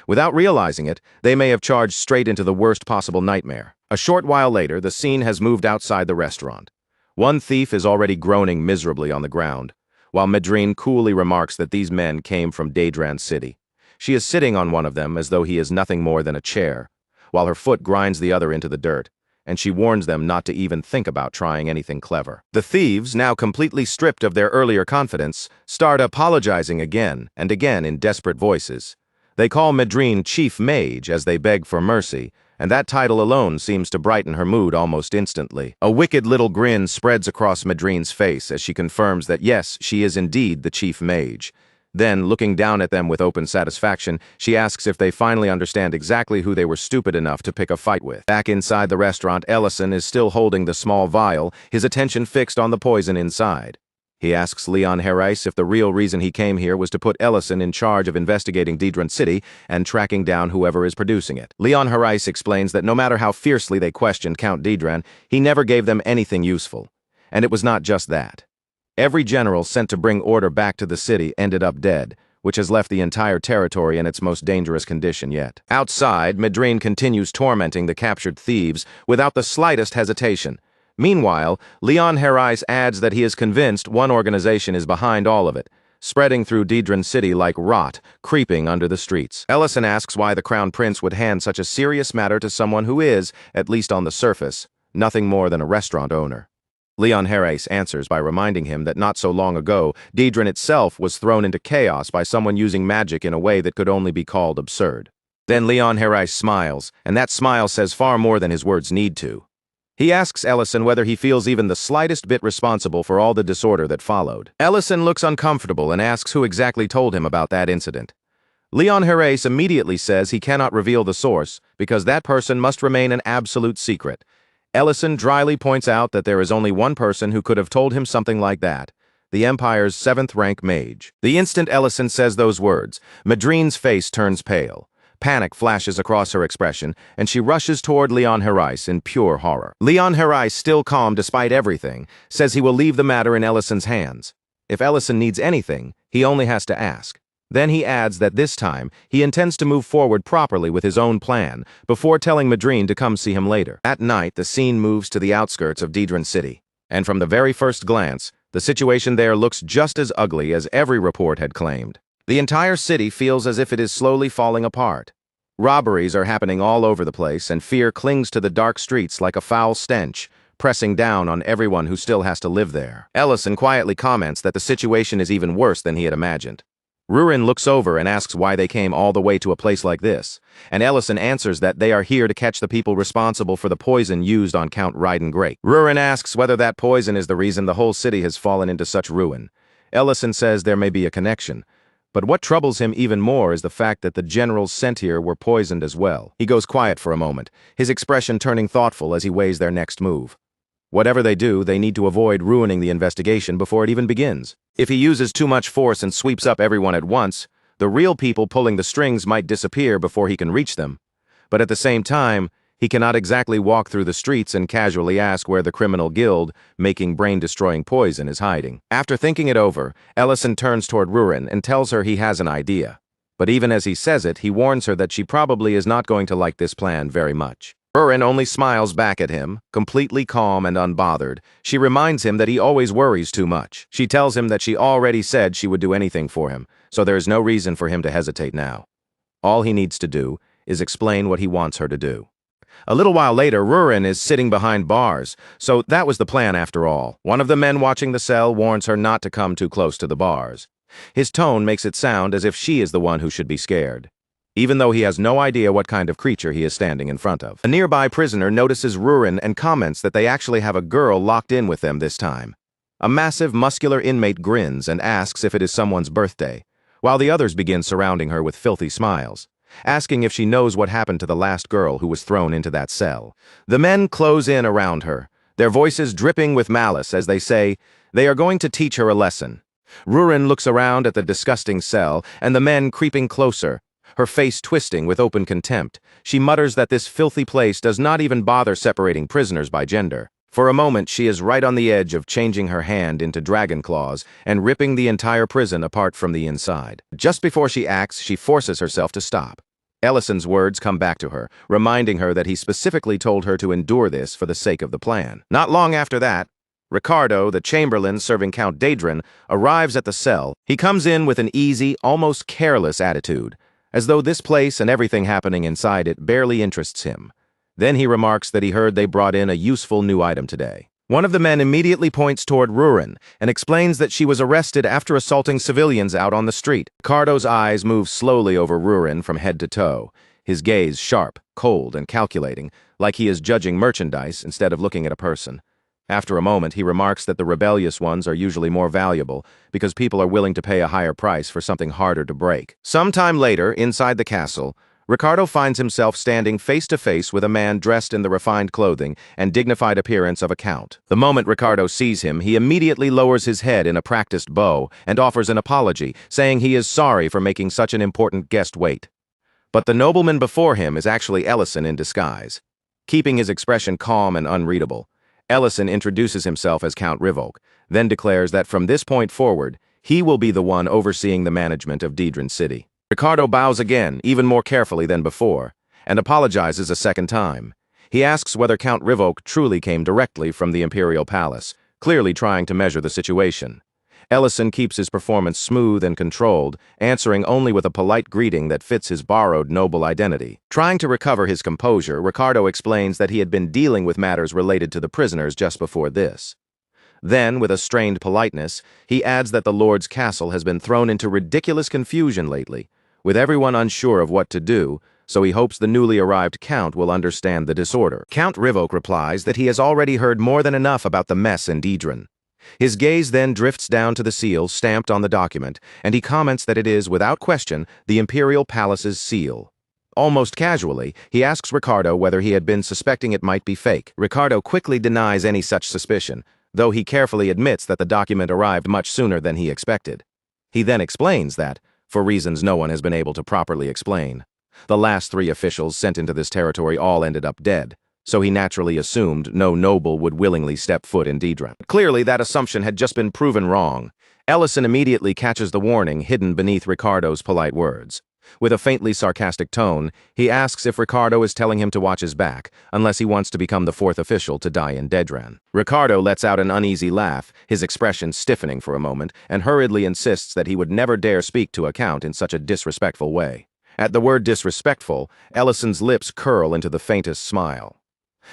Without realizing it, they may have charged straight into the worst possible nightmare. A short while later, the scene has moved outside the restaurant. One thief is already groaning miserably on the ground, while Medrin coolly remarks that these men came from Daedran City. She is sitting on one of them as though he is nothing more than a chair, while her foot grinds the other into the dirt, and she warns them not to even think about trying anything clever. The thieves, now completely stripped of their earlier confidence, start apologizing again and again in desperate voices. They call Medrin Chief Mage as they beg for mercy, and that title alone seems to brighten her mood almost instantly. A wicked little grin spreads across Medrin's face as she confirms that yes, she is indeed the Chief Mage. Then, looking down at them with open satisfaction, she asks if they finally understand exactly who they were stupid enough to pick a fight with. Back inside the restaurant, Ellison is still holding the small vial, his attention fixed on the poison inside. He asks Leon Harris if the real reason he came here was to put Ellison in charge of investigating Daedran City and tracking down whoever is producing it. Leon Harris explains that no matter how fiercely they questioned Count Daedran, he never gave them anything useful. And it was not just that. Every general sent to bring order back to the city ended up dead, which has left the entire territory in its most dangerous condition yet. Outside, Medrin continues tormenting the captured thieves without the slightest hesitation. Meanwhile, Leon Harris adds that he is convinced one organization is behind all of it, spreading through Daedran City like rot, creeping under the streets. Ellison asks why the Crown Prince would hand such a serious matter to someone who is, at least on the surface, nothing more than a restaurant owner. Leon Harris answers by reminding him that not so long ago, Daedran itself was thrown into chaos by someone using magic in a way that could only be called absurd. Then Leon Harris smiles, and that smile says far more than his words need to. He asks Ellison whether he feels even the slightest bit responsible for all the disorder that followed. Ellison looks uncomfortable and asks who exactly told him about that incident. Leon Harris immediately says he cannot reveal the source because that person must remain an absolute secret. Ellison dryly points out that there is only one person who could have told him something like that, the Empire's 7th-rank mage. The instant Ellison says those words, Medrin's face turns pale. Panic flashes across her expression, and she rushes toward Leon Harris in pure horror. Leon Harris, still calm despite everything, says he will leave the matter in Ellison's hands. If Ellison needs anything, he only has to ask. Then he adds that this time, he intends to move forward properly with his own plan, before telling Medrin to come see him later. At night, the scene moves to the outskirts of Daedran City, and from the very first glance, the situation there looks just as ugly as every report had claimed. The entire city feels as if it is slowly falling apart. Robberies are happening all over the place, and fear clings to the dark streets like a foul stench, pressing down on everyone who still has to live there. Ellison quietly comments that the situation is even worse than he had imagined. Rurin looks over and asks why they came all the way to a place like this, and Ellison answers that they are here to catch the people responsible for the poison used on Count Ryden Great. Rurin asks whether that poison is the reason the whole city has fallen into such ruin. Ellison says there may be a connection, but what troubles him even more is the fact that the generals sent here were poisoned as well. He goes quiet for a moment, his expression turning thoughtful as he weighs their next move. Whatever they do, they need to avoid ruining the investigation before it even begins. If he uses too much force and sweeps up everyone at once, the real people pulling the strings might disappear before he can reach them. But at the same time, he cannot exactly walk through the streets and casually ask where the criminal guild making brain-destroying poison is hiding. After thinking it over, Ellison turns toward Rurin and tells her he has an idea. But even as he says it, he warns her that she probably is not going to like this plan very much. Rurin only smiles back at him, completely calm and unbothered. She reminds him that he always worries too much. She tells him that she already said she would do anything for him, so there is no reason for him to hesitate now. All he needs to do is explain what he wants her to do. A little while later, Rurin is sitting behind bars, so that was the plan after all. One of the men watching the cell warns her not to come too close to the bars. His tone makes it sound as if she is the one who should be scared, even though he has no idea what kind of creature he is standing in front of. A nearby prisoner notices Rurin and comments that they actually have a girl locked in with them this time. A massive, muscular inmate grins and asks if it is someone's birthday, while the others begin surrounding her with filthy smiles, asking if she knows what happened to the last girl who was thrown into that cell. The men close in around her, their voices dripping with malice as they say they are going to teach her a lesson. Rurin looks around at the disgusting cell and the men creeping closer, her face twisting with open contempt. She mutters that this filthy place does not even bother separating prisoners by gender. For a moment, she is right on the edge of changing her hand into dragon claws and ripping the entire prison apart from the inside. Just before she acts, she forces herself to stop. Ellison's words come back to her, reminding her that he specifically told her to endure this for the sake of the plan. Not long after that, Ricardo, the chamberlain serving Count Daedrin, arrives at the cell. He comes in with an easy, almost careless attitude, as though this place and everything happening inside it barely interests him. Then he remarks that he heard they brought in a useful new item today. One of the men immediately points toward Rurin and explains that she was arrested after assaulting civilians out on the street. Ricardo's eyes move slowly over Rurin from head to toe, his gaze sharp, cold, and calculating, like he is judging merchandise instead of looking at a person. After a moment, he remarks that the rebellious ones are usually more valuable because people are willing to pay a higher price for something harder to break. Sometime later, inside the castle, Ricardo finds himself standing face-to-face with a man dressed in the refined clothing and dignified appearance of a count. The moment Ricardo sees him, he immediately lowers his head in a practiced bow and offers an apology, saying he is sorry for making such an important guest wait. But the nobleman before him is actually Ellison in disguise. Keeping his expression calm and unreadable, Ellison introduces himself as Count Rivolk, then declares that from this point forward, he will be the one overseeing the management of Daedrin City. Ricardo bows again, even more carefully than before, and apologizes a second time. He asks whether Count Rivolk truly came directly from the Imperial Palace, clearly trying to measure the situation. Ellison keeps his performance smooth and controlled, answering only with a polite greeting that fits his borrowed noble identity. Trying to recover his composure, Ricardo explains that he had been dealing with matters related to the prisoners just before this. Then, with a strained politeness, he adds that the Lord's castle has been thrown into ridiculous confusion lately, with everyone unsure of what to do, so he hopes the newly arrived Count will understand the disorder. Count Rivolk replies that he has already heard more than enough about the mess in Daedrin. His gaze then drifts down to the seal stamped on the document, and he comments that it is, without question, the Imperial Palace's seal. Almost casually, he asks Ricardo whether he had been suspecting it might be fake. Ricardo quickly denies any such suspicion, though he carefully admits that the document arrived much sooner than he expected. He then explains that, for reasons no one has been able to properly explain, the last 3 officials sent into this territory all ended up dead, so he naturally assumed no noble would willingly step foot in Daedrin. Clearly, that assumption had just been proven wrong. Ellison immediately catches the warning hidden beneath Ricardo's polite words. With a faintly sarcastic tone, he asks if Ricardo is telling him to watch his back, unless he wants to become the 4th official to die in Daedrin. Ricardo lets out an uneasy laugh, his expression stiffening for a moment, and hurriedly insists that he would never dare speak to a count in such a disrespectful way. At the word disrespectful, Ellison's lips curl into the faintest smile.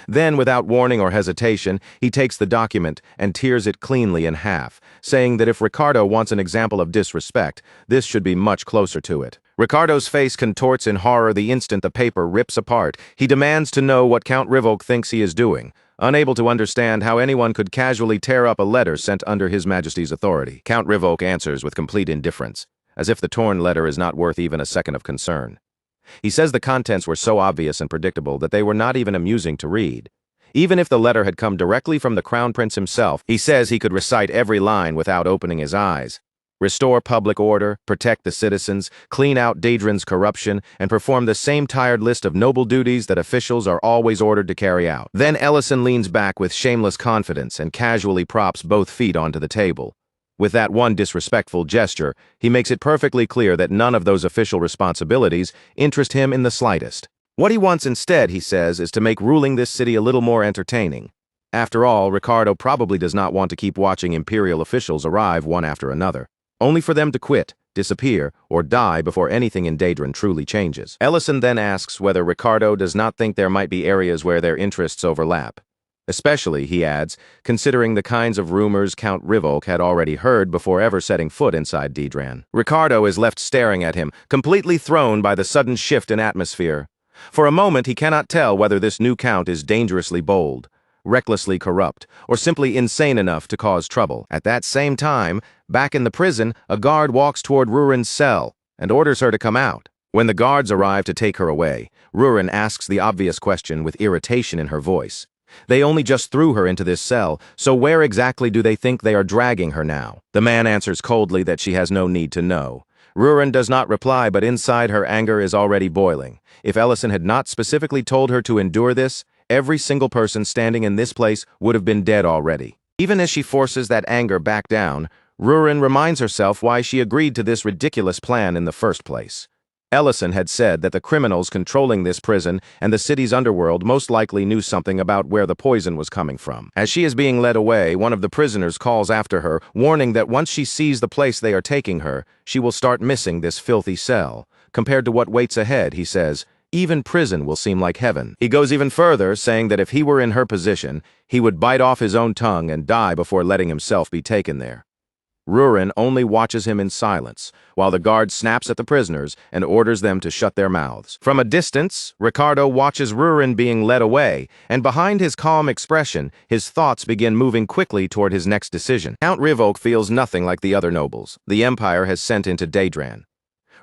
Then, without warning or hesitation, he takes the document and tears it cleanly in half, saying that if Ricardo wants an example of disrespect, this should be much closer to it. Ricardo's face contorts in horror the instant the paper rips apart. He demands to know what Count Rivolk thinks he is doing, unable to understand how anyone could casually tear up a letter sent under His Majesty's authority. Count Rivolk answers with complete indifference, as if the torn letter is not worth even a second of concern. He says the contents were so obvious and predictable that they were not even amusing to read. Even if the letter had come directly from the Crown Prince himself, he says he could recite every line without opening his eyes. Restore public order, protect the citizens, clean out Daedrin's corruption, and perform the same tired list of noble duties that officials are always ordered to carry out. Then Ellison leans back with shameless confidence and casually props both feet onto the table. With that one disrespectful gesture, he makes it perfectly clear that none of those official responsibilities interest him in the slightest. What he wants instead, he says, is to make ruling this city a little more entertaining. After all, Ricardo probably does not want to keep watching imperial officials arrive one after another, only for them to quit, disappear, or die before anything in Daedron truly changes. Ellison then asks whether Ricardo does not think there might be areas where their interests overlap. Especially, he adds, considering the kinds of rumors Count Rivolk had already heard before ever setting foot inside Daedron. Ricardo is left staring at him, completely thrown by the sudden shift in atmosphere. For a moment, he cannot tell whether this new count is dangerously bold, recklessly corrupt, or simply insane enough to cause trouble. At that same time, back in the prison, a guard walks toward Rurin's cell and orders her to come out. When the guards arrive to take her away, Rurin asks the obvious question with irritation in her voice. They only just threw her into this cell, so where exactly do they think they are dragging her now? The man answers coldly that she has no need to know. Rurin does not reply, but inside her anger is already boiling. If Ellison had not specifically told her to endure this, every single person standing in this place would have been dead already. Even as she forces that anger back down, Rurin reminds herself why she agreed to this ridiculous plan in the first place. Ellison had said that the criminals controlling this prison and the city's underworld most likely knew something about where the poison was coming from. As she is being led away, one of the prisoners calls after her, warning that once she sees the place they are taking her, she will start missing this filthy cell. Compared to what waits ahead, he says, even prison will seem like heaven. He goes even further, saying that if he were in her position, he would bite off his own tongue and die before letting himself be taken there. Rurin only watches him in silence, while the guard snaps at the prisoners and orders them to shut their mouths. From a distance, Ricardo watches Rurin being led away, and behind his calm expression, his thoughts begin moving quickly toward his next decision. Count Rivolk feels nothing like the other nobles the Empire has sent into Daedron.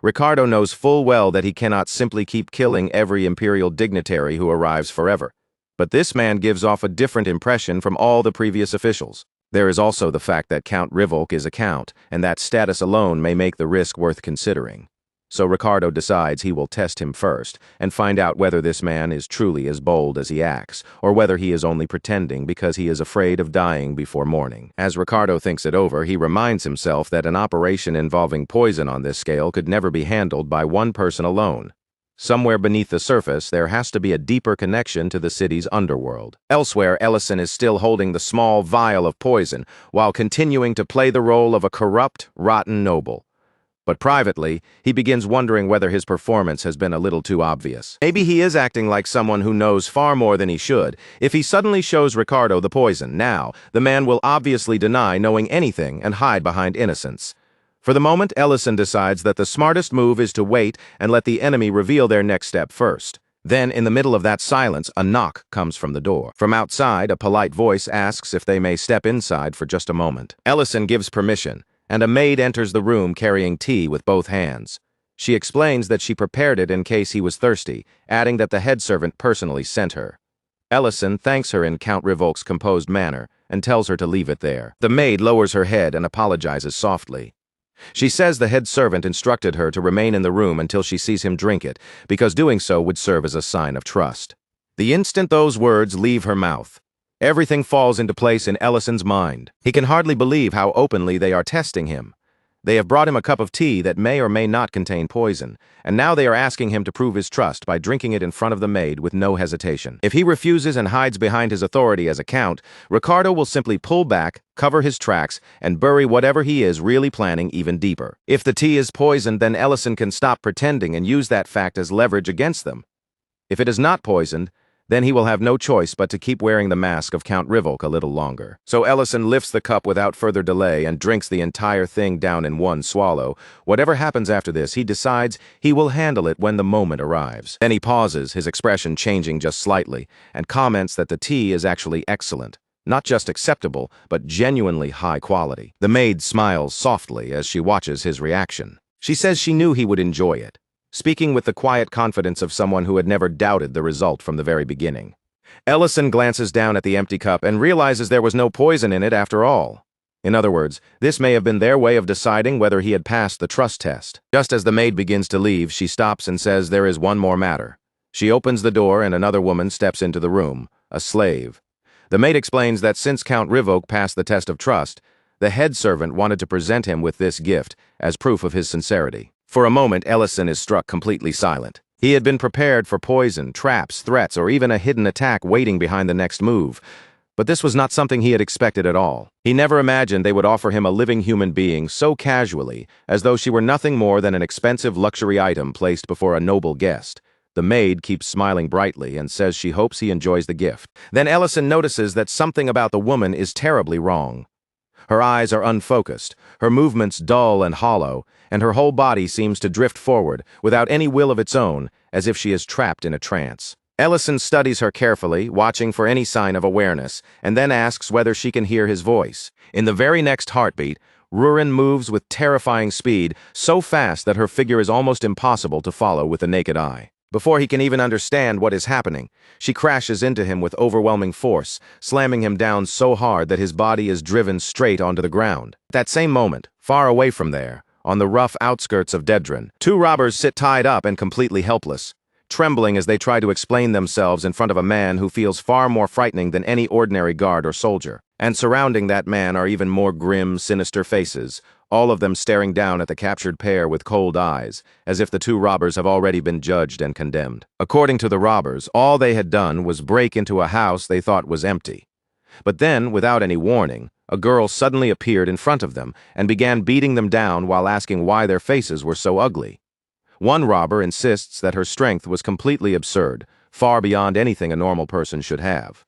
Ricardo knows full well that he cannot simply keep killing every imperial dignitary who arrives forever. But this man gives off a different impression from all the previous officials. There is also the fact that Count Rivolk is a count, and that status alone may make the risk worth considering. So Ricardo decides he will test him first, and find out whether this man is truly as bold as he acts, or whether he is only pretending because he is afraid of dying before morning. As Ricardo thinks it over, he reminds himself that an operation involving poison on this scale could never be handled by one person alone. Somewhere beneath the surface, there has to be a deeper connection to the city's underworld. Elsewhere, Ellison is still holding the small vial of poison, while continuing to play the role of a corrupt, rotten noble. But privately, he begins wondering whether his performance has been a little too obvious. Maybe he is acting like someone who knows far more than he should. If he suddenly shows Ricardo the poison now, the man will obviously deny knowing anything and hide behind innocence. For the moment, Ellison decides that the smartest move is to wait and let the enemy reveal their next step first. Then, in the middle of that silence, a knock comes from the door. From outside, a polite voice asks if they may step inside for just a moment. Ellison gives permission, and a maid enters the room carrying tea with both hands. She explains that she prepared it in case he was thirsty, adding that the head servant personally sent her. Ellison thanks her in Count Rivolk's composed manner and tells her to leave it there. The maid lowers her head and apologizes softly. She says the head servant instructed her to remain in the room until she sees him drink it, because doing so would serve as a sign of trust. The instant those words leave her mouth, everything falls into place in Ellison's mind. He can hardly believe how openly they are testing him. They have brought him a cup of tea that may or may not contain poison, and now they are asking him to prove his trust by drinking it in front of the maid with no hesitation. If he refuses and hides behind his authority as a count, Ricardo will simply pull back, cover his tracks, and bury whatever he is really planning even deeper. If the tea is poisoned, then Ellison can stop pretending and use that fact as leverage against them. If it is not poisoned, then he will have no choice but to keep wearing the mask of Count Rivolk a little longer. So Ellison lifts the cup without further delay and drinks the entire thing down in one swallow. Whatever happens after this, he decides he will handle it when the moment arrives. Then he pauses, his expression changing just slightly, and comments that the tea is actually excellent. Not just acceptable, but genuinely high quality. The maid smiles softly as she watches his reaction. She says she knew he would enjoy it, speaking with the quiet confidence of someone who had never doubted the result from the very beginning. Ellison glances down at the empty cup and realizes there was no poison in it after all. In other words, this may have been their way of deciding whether he had passed the trust test. Just as the maid begins to leave, she stops and says there is one more matter. She opens the door and another woman steps into the room, a slave. The maid explains that since Count Rivolk passed the test of trust, the head servant wanted to present him with this gift as proof of his sincerity. For a moment, Ellison is struck completely silent. He had been prepared for poison, traps, threats, or even a hidden attack waiting behind the next move. But this was not something he had expected at all. He never imagined they would offer him a living human being so casually, as though she were nothing more than an expensive luxury item placed before a noble guest. The maid keeps smiling brightly and says she hopes he enjoys the gift. Then Ellison notices that something about the woman is terribly wrong. Her eyes are unfocused, her movements dull and hollow, and her whole body seems to drift forward, without any will of its own, as if she is trapped in a trance. Ellison studies her carefully, watching for any sign of awareness, and then asks whether she can hear his voice. In the very next heartbeat, Rurin moves with terrifying speed, so fast that her figure is almost impossible to follow with the naked eye. Before he can even understand what is happening, she crashes into him with overwhelming force, slamming him down so hard that his body is driven straight onto the ground. At that same moment, far away from there, on the rough outskirts of Dedran, two robbers sit tied up and completely helpless, trembling as they try to explain themselves in front of a man who feels far more frightening than any ordinary guard or soldier. And surrounding that man are even more grim, sinister faces, all of them staring down at the captured pair with cold eyes, as if the two robbers have already been judged and condemned. According to the robbers, all they had done was break into a house they thought was empty. But then, without any warning, a girl suddenly appeared in front of them and began beating them down while asking why their faces were so ugly. One robber insists that her strength was completely absurd, far beyond anything a normal person should have.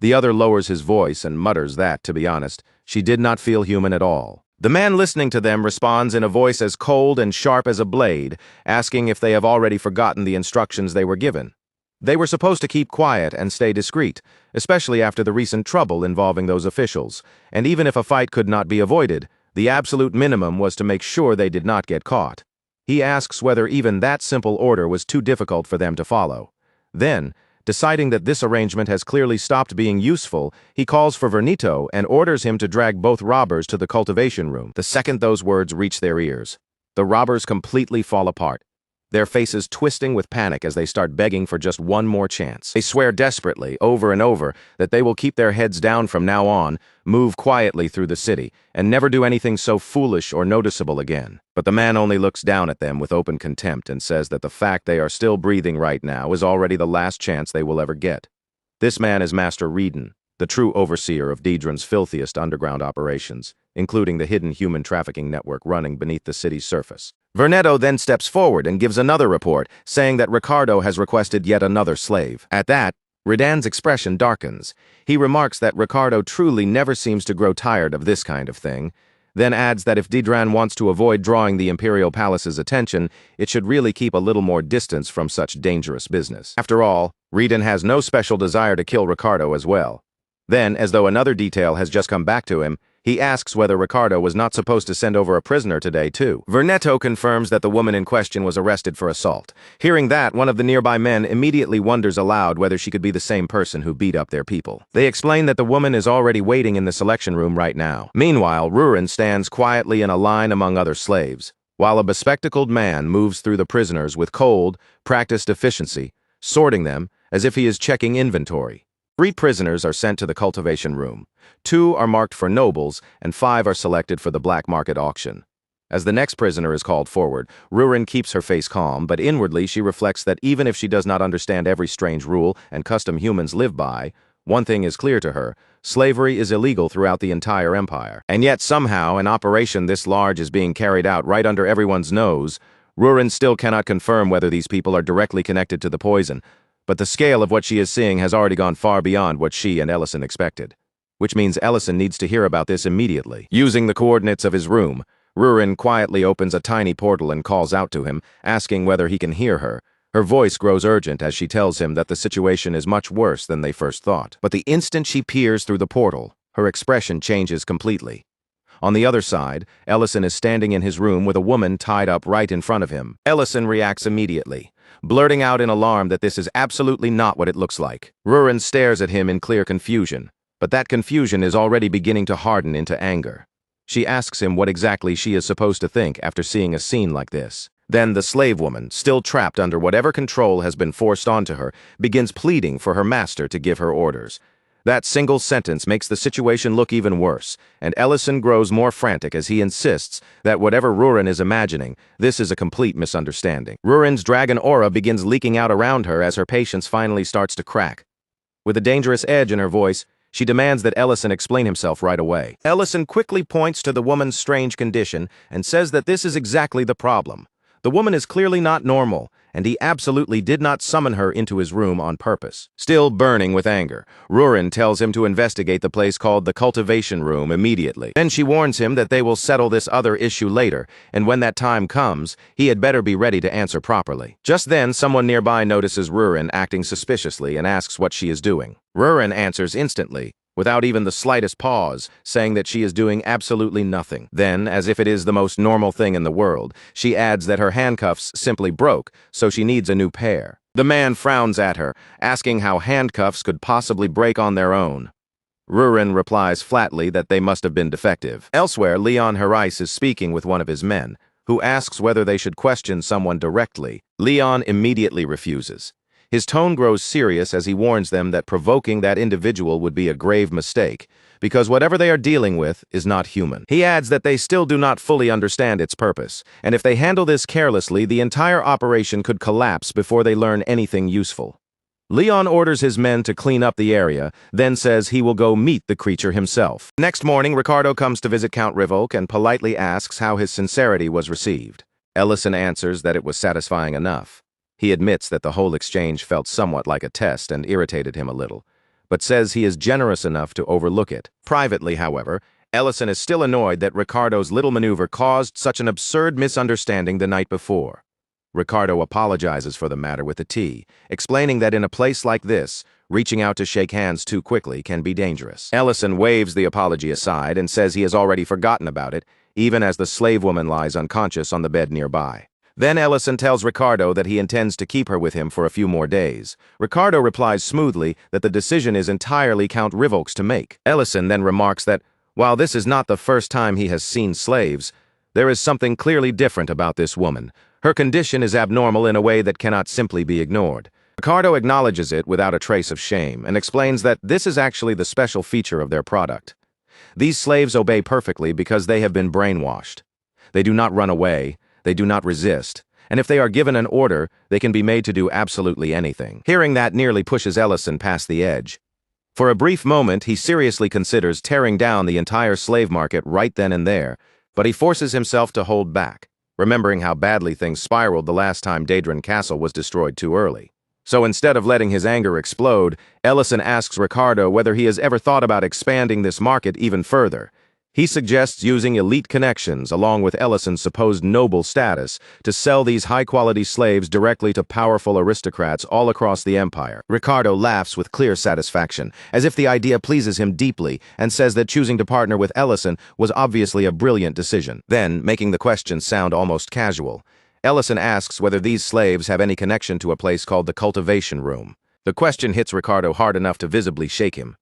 The other lowers his voice and mutters that, to be honest, she did not feel human at all. The man listening to them responds in a voice as cold and sharp as a blade, asking if they have already forgotten the instructions they were given. They were supposed to keep quiet and stay discreet, especially after the recent trouble involving those officials, and even if a fight could not be avoided, the absolute minimum was to make sure they did not get caught. He asks whether even that simple order was too difficult for them to follow. Then, deciding that this arrangement has clearly stopped being useful, he calls for Vernito and orders him to drag both robbers to the cultivation room. The second those words reach their ears, the robbers completely fall apart, their faces twisting with panic as they start begging for just one more chance. They swear desperately, over and over, that they will keep their heads down from now on, move quietly through the city, and never do anything so foolish or noticeable again. But the man only looks down at them with open contempt and says that the fact they are still breathing right now is already the last chance they will ever get. This man is Master Reedon, the true overseer of Dedran's filthiest underground operations, including the hidden human trafficking network running beneath the city's surface. Vernetto then steps forward and gives another report, saying that Ricardo has requested yet another slave. At that, Redan's expression darkens. He remarks that Ricardo truly never seems to grow tired of this kind of thing, then adds that if Dedran wants to avoid drawing the Imperial Palace's attention, it should really keep a little more distance from such dangerous business. After all, Redan has no special desire to kill Ricardo as well. Then, as though another detail has just come back to him, he asks whether Ricardo was not supposed to send over a prisoner today, too. Vernetto confirms that the woman in question was arrested for assault. Hearing that, one of the nearby men immediately wonders aloud whether she could be the same person who beat up their people. They explain that the woman is already waiting in the selection room right now. Meanwhile, Rurin stands quietly in a line among other slaves, while a bespectacled man moves through the prisoners with cold, practiced efficiency, sorting them as if he is checking inventory. 3 prisoners are sent to the cultivation room. 2 are marked for nobles, and 5 are selected for the black market auction. As the next prisoner is called forward, Rurin keeps her face calm, but inwardly she reflects that even if she does not understand every strange rule and custom humans live by, one thing is clear to her: slavery is illegal throughout the entire empire. And yet somehow an operation this large is being carried out right under everyone's nose. Rurin still cannot confirm whether these people are directly connected to the poison, but the scale of what she is seeing has already gone far beyond what she and Ellison expected. Which means Ellison needs to hear about this immediately. Using the coordinates of his room, Rurin quietly opens a tiny portal and calls out to him, asking whether he can hear her. Her voice grows urgent as she tells him that the situation is much worse than they first thought. But the instant she peers through the portal, her expression changes completely. On the other side, Ellison is standing in his room with a woman tied up right in front of him. Ellison reacts immediately, blurting out in alarm that this is absolutely not what it looks like. Rurin stares at him in clear confusion, but that confusion is already beginning to harden into anger. She asks him what exactly she is supposed to think after seeing a scene like this. Then the slave woman, still trapped under whatever control has been forced onto her, begins pleading for her master to give her orders. That single sentence makes the situation look even worse, and Ellison grows more frantic as he insists that whatever Rurin is imagining, this is a complete misunderstanding. Rurin's dragon aura begins leaking out around her as her patience finally starts to crack. With a dangerous edge in her voice, She demands that Ellison explain himself right away. Ellison quickly points to the woman's strange condition and says that this is exactly the problem. The woman is clearly not normal, and he absolutely did not summon her into his room on purpose. Still burning with anger, Rurin tells him to investigate the place called the cultivation room immediately. Then she warns him that they will settle this other issue later, and when that time comes, he had better be ready to answer properly. Just then, someone nearby notices Rurin acting suspiciously and asks what she is doing. Rurin answers instantly, without even the slightest pause, saying that she is doing absolutely nothing. Then, as if it is the most normal thing in the world, she adds that her handcuffs simply broke, so she needs a new pair. The man frowns at her, asking how handcuffs could possibly break on their own. Rurin replies flatly that they must have been defective. Elsewhere, Leon Harais is speaking with one of his men, who asks whether they should question someone directly. Leon immediately refuses. His tone grows serious as he warns them that provoking that individual would be a grave mistake, because whatever they are dealing with is not human. He adds that they still do not fully understand its purpose, and if they handle this carelessly, the entire operation could collapse before they learn anything useful. Leon orders his men to clean up the area, then says he will go meet the creature himself. Next morning, Ricardo comes to visit Count Rivolk and politely asks how his sincerity was received. Ellison answers that it was satisfying enough. He admits that the whole exchange felt somewhat like a test and irritated him a little, but says he is generous enough to overlook it. Privately, however, Ellison is still annoyed that Ricardo's little maneuver caused such an absurd misunderstanding the night before. Ricardo apologizes for the matter with a tea, explaining that in a place like this, reaching out to shake hands too quickly can be dangerous. Ellison waves the apology aside and says he has already forgotten about it, even as the slave woman lies unconscious on the bed nearby. Then Ellison tells Ricardo that he intends to keep her with him for a few more days. Ricardo replies smoothly that the decision is entirely Count Rivolk's to make. Ellison then remarks that, while this is not the first time he has seen slaves, there is something clearly different about this woman. Her condition is abnormal in a way that cannot simply be ignored. Ricardo acknowledges it without a trace of shame and explains that this is actually the special feature of their product. These slaves obey perfectly because they have been brainwashed. They do not run away. They do not resist, and if they are given an order, they can be made to do absolutely anything. Hearing that nearly pushes Ellison past the edge. For a brief moment, he seriously considers tearing down the entire slave market right then and there, but he forces himself to hold back, remembering how badly things spiraled the last time Daedron Castle was destroyed too early. So instead of letting his anger explode, Ellison asks Ricardo whether he has ever thought about expanding this market even further. He suggests using elite connections, along with Ellison's supposed noble status, to sell these high-quality slaves directly to powerful aristocrats all across the empire. Ricardo laughs with clear satisfaction, as if the idea pleases him deeply, and says that choosing to partner with Ellison was obviously a brilliant decision. Then, making the question sound almost casual, Ellison asks whether these slaves have any connection to a place called the cultivation room. The question hits Ricardo hard enough to visibly shake him.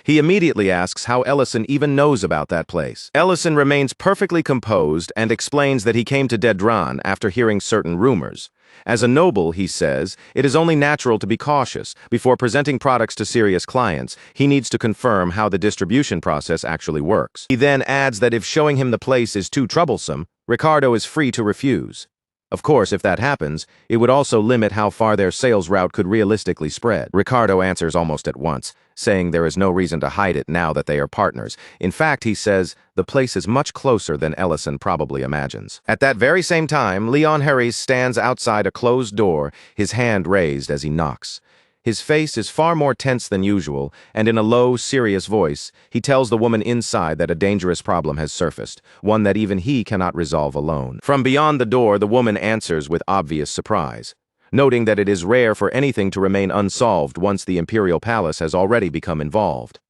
He immediately asks how Ellison even knows about that place. Ellison remains perfectly composed and explains that he came to Daedron after hearing certain rumors. As a noble, he says, it is only natural to be cautious. Before presenting products to serious clients, he needs to confirm how the distribution process actually works. He then adds that if showing him the place is too troublesome, Ricardo is free to refuse. Of course, if that happens, it would also limit how far their sales route could realistically spread. Ricardo answers almost at once, saying there is no reason to hide it now that they are partners. In fact, he says, the place is much closer than Ellison probably imagines. At that very same time, Leon Harris stands outside a closed door, his hand raised as he knocks. His face is far more tense than usual, and in a low, serious voice, he tells the woman inside that a dangerous problem has surfaced, one that even he cannot resolve alone. From beyond the door, the woman answers with obvious surprise, noting that it is rare for anything to remain unsolved once the imperial palace has already become involved.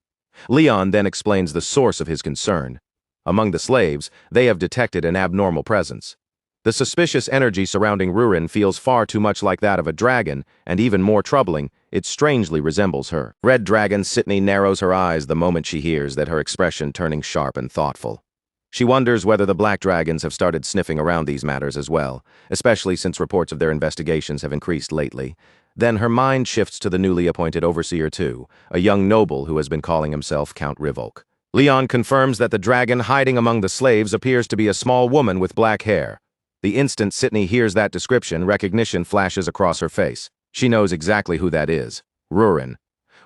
Leon then explains the source of his concern. Among the slaves, they have detected an abnormal presence. The suspicious energy surrounding Rurin feels far too much like that of a dragon, and even more troubling, it strangely resembles her. Red Dragon Sydney narrows her eyes the moment she hears that, her expression turning sharp and thoughtful. She wonders whether the black dragons have started sniffing around these matters as well, especially since reports of their investigations have increased lately. Then her mind shifts to the newly appointed Overseer too, a young noble who has been calling himself Count Rivolk. Leon confirms that the dragon hiding among the slaves appears to be a small woman with black hair. The instant Sydney hears that description, recognition flashes across her face. She knows exactly who that is. Rurin.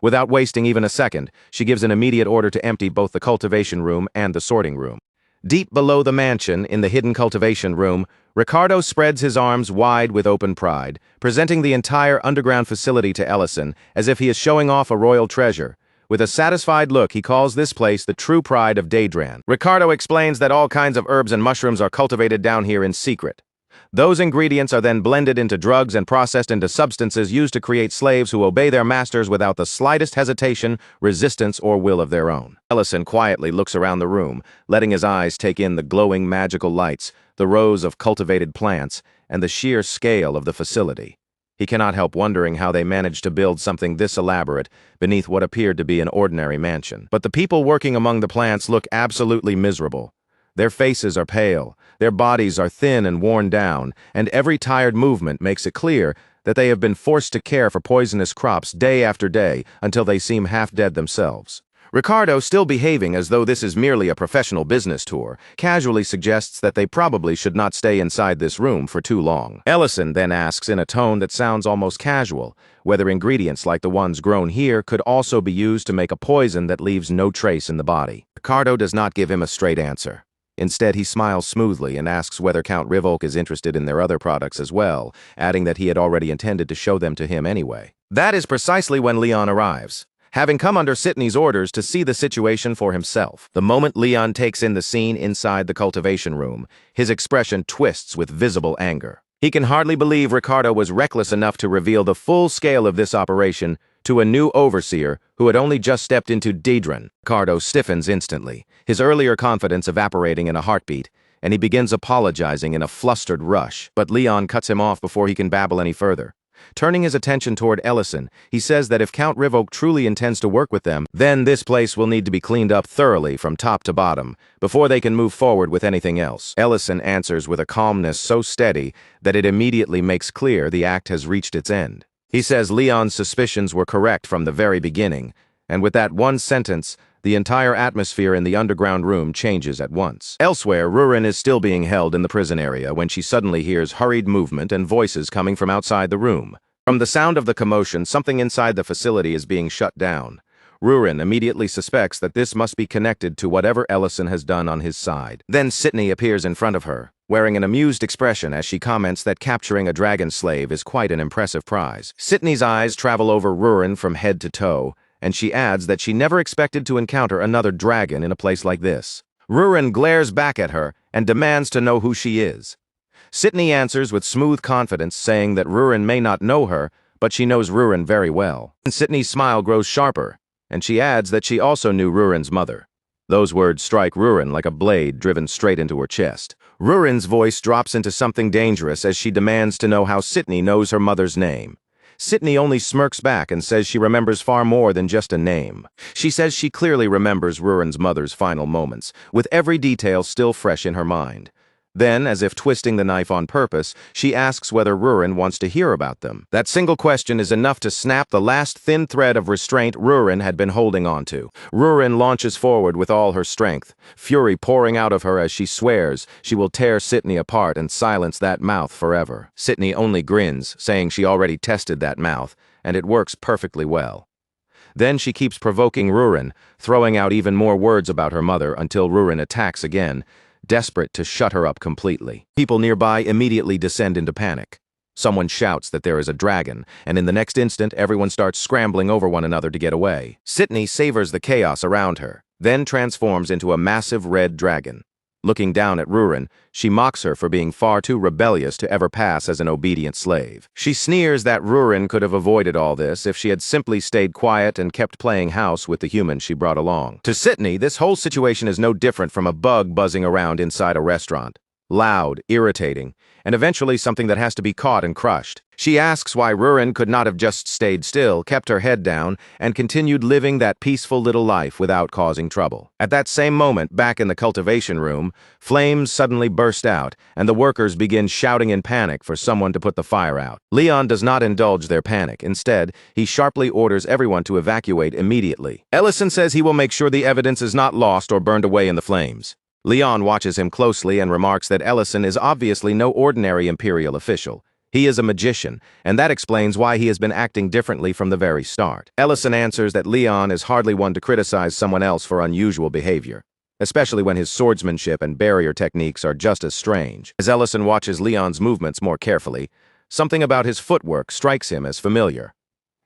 Without wasting even a second, she gives an immediate order to empty both the cultivation room and the sorting room. Deep below the mansion, in the hidden cultivation room, Ricardo spreads his arms wide with open pride, presenting the entire underground facility to Ellison as if he is showing off a royal treasure. With a satisfied look, he calls this place the true pride of Daedran. Ricardo explains that all kinds of herbs and mushrooms are cultivated down here in secret. Those ingredients are then blended into drugs and processed into substances used to create slaves who obey their masters without the slightest hesitation, resistance, or will of their own. Ellison quietly looks around the room, letting his eyes take in the glowing magical lights, the rows of cultivated plants, and the sheer scale of the facility. He cannot help wondering how they managed to build something this elaborate beneath what appeared to be an ordinary mansion. But the people working among the plants look absolutely miserable. Their faces are pale, their bodies are thin and worn down, and every tired movement makes it clear that they have been forced to care for poisonous crops day after day until they seem half dead themselves. Ricardo, still behaving as though this is merely a professional business tour, casually suggests that they probably should not stay inside this room for too long. Ellison then asks in a tone that sounds almost casual whether ingredients like the ones grown here could also be used to make a poison that leaves no trace in the body. Ricardo does not give him a straight answer. Instead, he smiles smoothly and asks whether Count Rivolk is interested in their other products as well, adding that he had already intended to show them to him anyway. That is precisely when Leon arrives, having come under Sydney's orders to see the situation for himself. The moment Leon takes in the scene inside the cultivation room, his expression twists with visible anger. He can hardly believe Ricardo was reckless enough to reveal the full scale of this operation to a new overseer who had only just stepped into Daedran. Ricardo stiffens instantly, his earlier confidence evaporating in a heartbeat, and he begins apologizing in a flustered rush. But Leon cuts him off before he can babble any further. Turning his attention toward Ellison, he says that if Count Rivolk truly intends to work with them, then this place will need to be cleaned up thoroughly from top to bottom before they can move forward with anything else. Ellison answers with a calmness so steady that it immediately makes clear the act has reached its end. He says Leon's suspicions were correct from the very beginning, and with that one sentence, the entire atmosphere in the underground room changes at once. Elsewhere, Rurin is still being held in the prison area when she suddenly hears hurried movement and voices coming from outside the room. From the sound of the commotion, something inside the facility is being shut down. Rurin immediately suspects that this must be connected to whatever Ellison has done on his side. Then Sydney appears in front of her, wearing an amused expression as she comments that capturing a dragon slave is quite an impressive prize. Sydney's eyes travel over Rurin from head to toe, and she adds that she never expected to encounter another dragon in a place like this. Rurin glares back at her and demands to know who she is. Sydney answers with smooth confidence, saying that Rurin may not know her, but she knows Rurin very well. And Sydney's smile grows sharper, and she adds that she also knew Rurin's mother. Those words strike Rurin like a blade driven straight into her chest. Rurin's voice drops into something dangerous as she demands to know how Sydney knows her mother's name. Sydney only smirks back and says she remembers far more than just a name. She says she clearly remembers Rurin's mother's final moments, with every detail still fresh in her mind. Then, as if twisting the knife on purpose, she asks whether Rurin wants to hear about them. That single question is enough to snap the last thin thread of restraint Rurin had been holding on to. Rurin launches forward with all her strength, fury pouring out of her as she swears she will tear Sydney apart and silence that mouth forever. Sydney only grins, saying she already tested that mouth, and it works perfectly well. Then she keeps provoking Rurin, throwing out even more words about her mother until Rurin attacks again, desperate to shut her up completely. People nearby immediately descend into panic. Someone shouts that there is a dragon, and in the next instant, everyone starts scrambling over one another to get away. Sydney savors the chaos around her, then transforms into a massive red dragon. Looking down at Rurin, she mocks her for being far too rebellious to ever pass as an obedient slave. She sneers that Rurin could have avoided all this if she had simply stayed quiet and kept playing house with the human she brought along. To Sydney, this whole situation is no different from a bug buzzing around inside a restaurant. Loud, irritating, and eventually something that has to be caught and crushed. She asks why Rurin could not have just stayed still, kept her head down, and continued living that peaceful little life without causing trouble. At that same moment, back in the cultivation room, flames suddenly burst out, and the workers begin shouting in panic for someone to put the fire out. Leon does not indulge their panic. Instead, he sharply orders everyone to evacuate immediately. Ellison says he will make sure the evidence is not lost or burned away in the flames. Leon watches him closely and remarks that Ellison is obviously no ordinary imperial official. He is a magician, and that explains why he has been acting differently from the very start. Ellison answers that Leon is hardly one to criticize someone else for unusual behavior, especially when his swordsmanship and barrier techniques are just as strange. As Ellison watches Leon's movements more carefully, something about his footwork strikes him as familiar.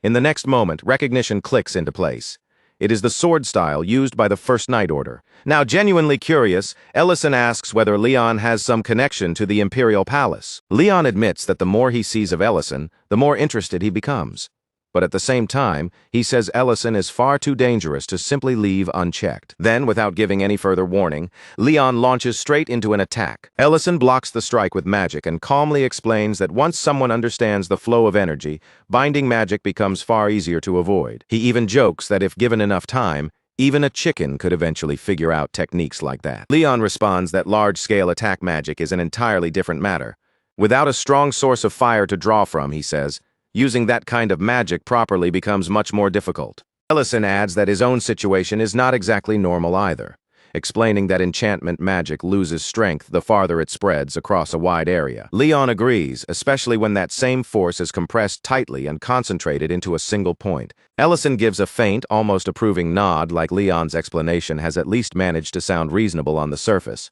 In the next moment, recognition clicks into place. It is the sword style used by the First Night Order. Now, genuinely curious, Ellison asks whether Leon has some connection to the Imperial Palace. Leon admits that the more he sees of Ellison, the more interested he becomes. But at the same time, he says Ellison is far too dangerous to simply leave unchecked. Then, without giving any further warning, Leon launches straight into an attack. Ellison blocks the strike with magic and calmly explains that once someone understands the flow of energy, binding magic becomes far easier to avoid. He even jokes that if given enough time, even a chicken could eventually figure out techniques like that. Leon responds that large-scale attack magic is an entirely different matter. Without a strong source of fire to draw from, he says, using that kind of magic properly becomes much more difficult. Ellison adds that his own situation is not exactly normal either, explaining that enchantment magic loses strength the farther it spreads across a wide area. Leon agrees, especially when that same force is compressed tightly and concentrated into a single point. Ellison gives a faint, almost approving nod, like Leon's explanation has at least managed to sound reasonable on the surface.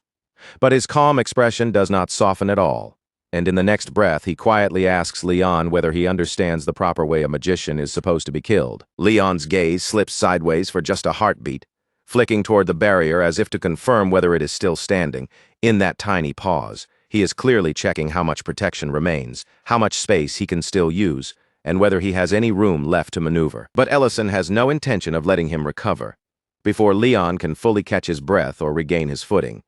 But his calm expression does not soften at all. And in the next breath, he quietly asks Leon whether he understands the proper way a magician is supposed to be killed. Leon's gaze slips sideways for just a heartbeat, flicking toward the barrier as if to confirm whether it is still standing. In that tiny pause, he is clearly checking how much protection remains, how much space he can still use, and whether he has any room left to maneuver. But Ellison has no intention of letting him recover. Before Leon can fully catch his breath or regain his footing,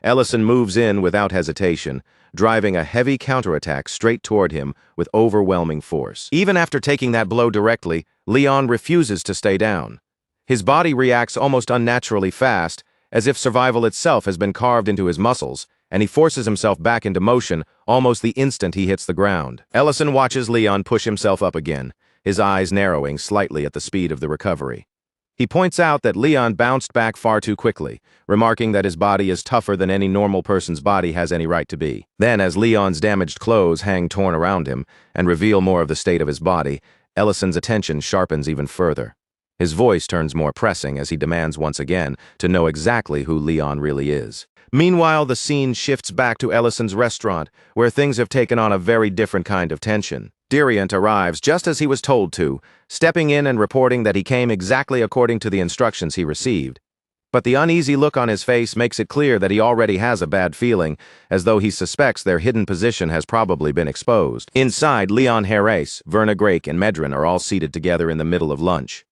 Ellison moves in without hesitation, driving a heavy counterattack straight toward him with overwhelming force. Even after taking that blow directly, Leon refuses to stay down. His body reacts almost unnaturally fast, as if survival itself has been carved into his muscles, and he forces himself back into motion almost the instant he hits the ground. Ellison watches Leon push himself up again, his eyes narrowing slightly at the speed of the recovery. He points out that Leon bounced back far too quickly, remarking that his body is tougher than any normal person's body has any right to be. Then, as Leon's damaged clothes hang torn around him and reveal more of the state of his body, Ellison's attention sharpens even further. His voice turns more pressing as he demands once again to know exactly who Leon really is. Meanwhile, the scene shifts back to Ellison's restaurant, where things have taken on a very different kind of tension. Dronzer arrives just as he was told to, stepping in and reporting that he came exactly according to the instructions he received. But the uneasy look on his face makes it clear that he already has a bad feeling, as though he suspects their hidden position has probably been exposed. Inside, Leon Harris, Verna Grake, and Medrin are all seated together in the middle of lunch.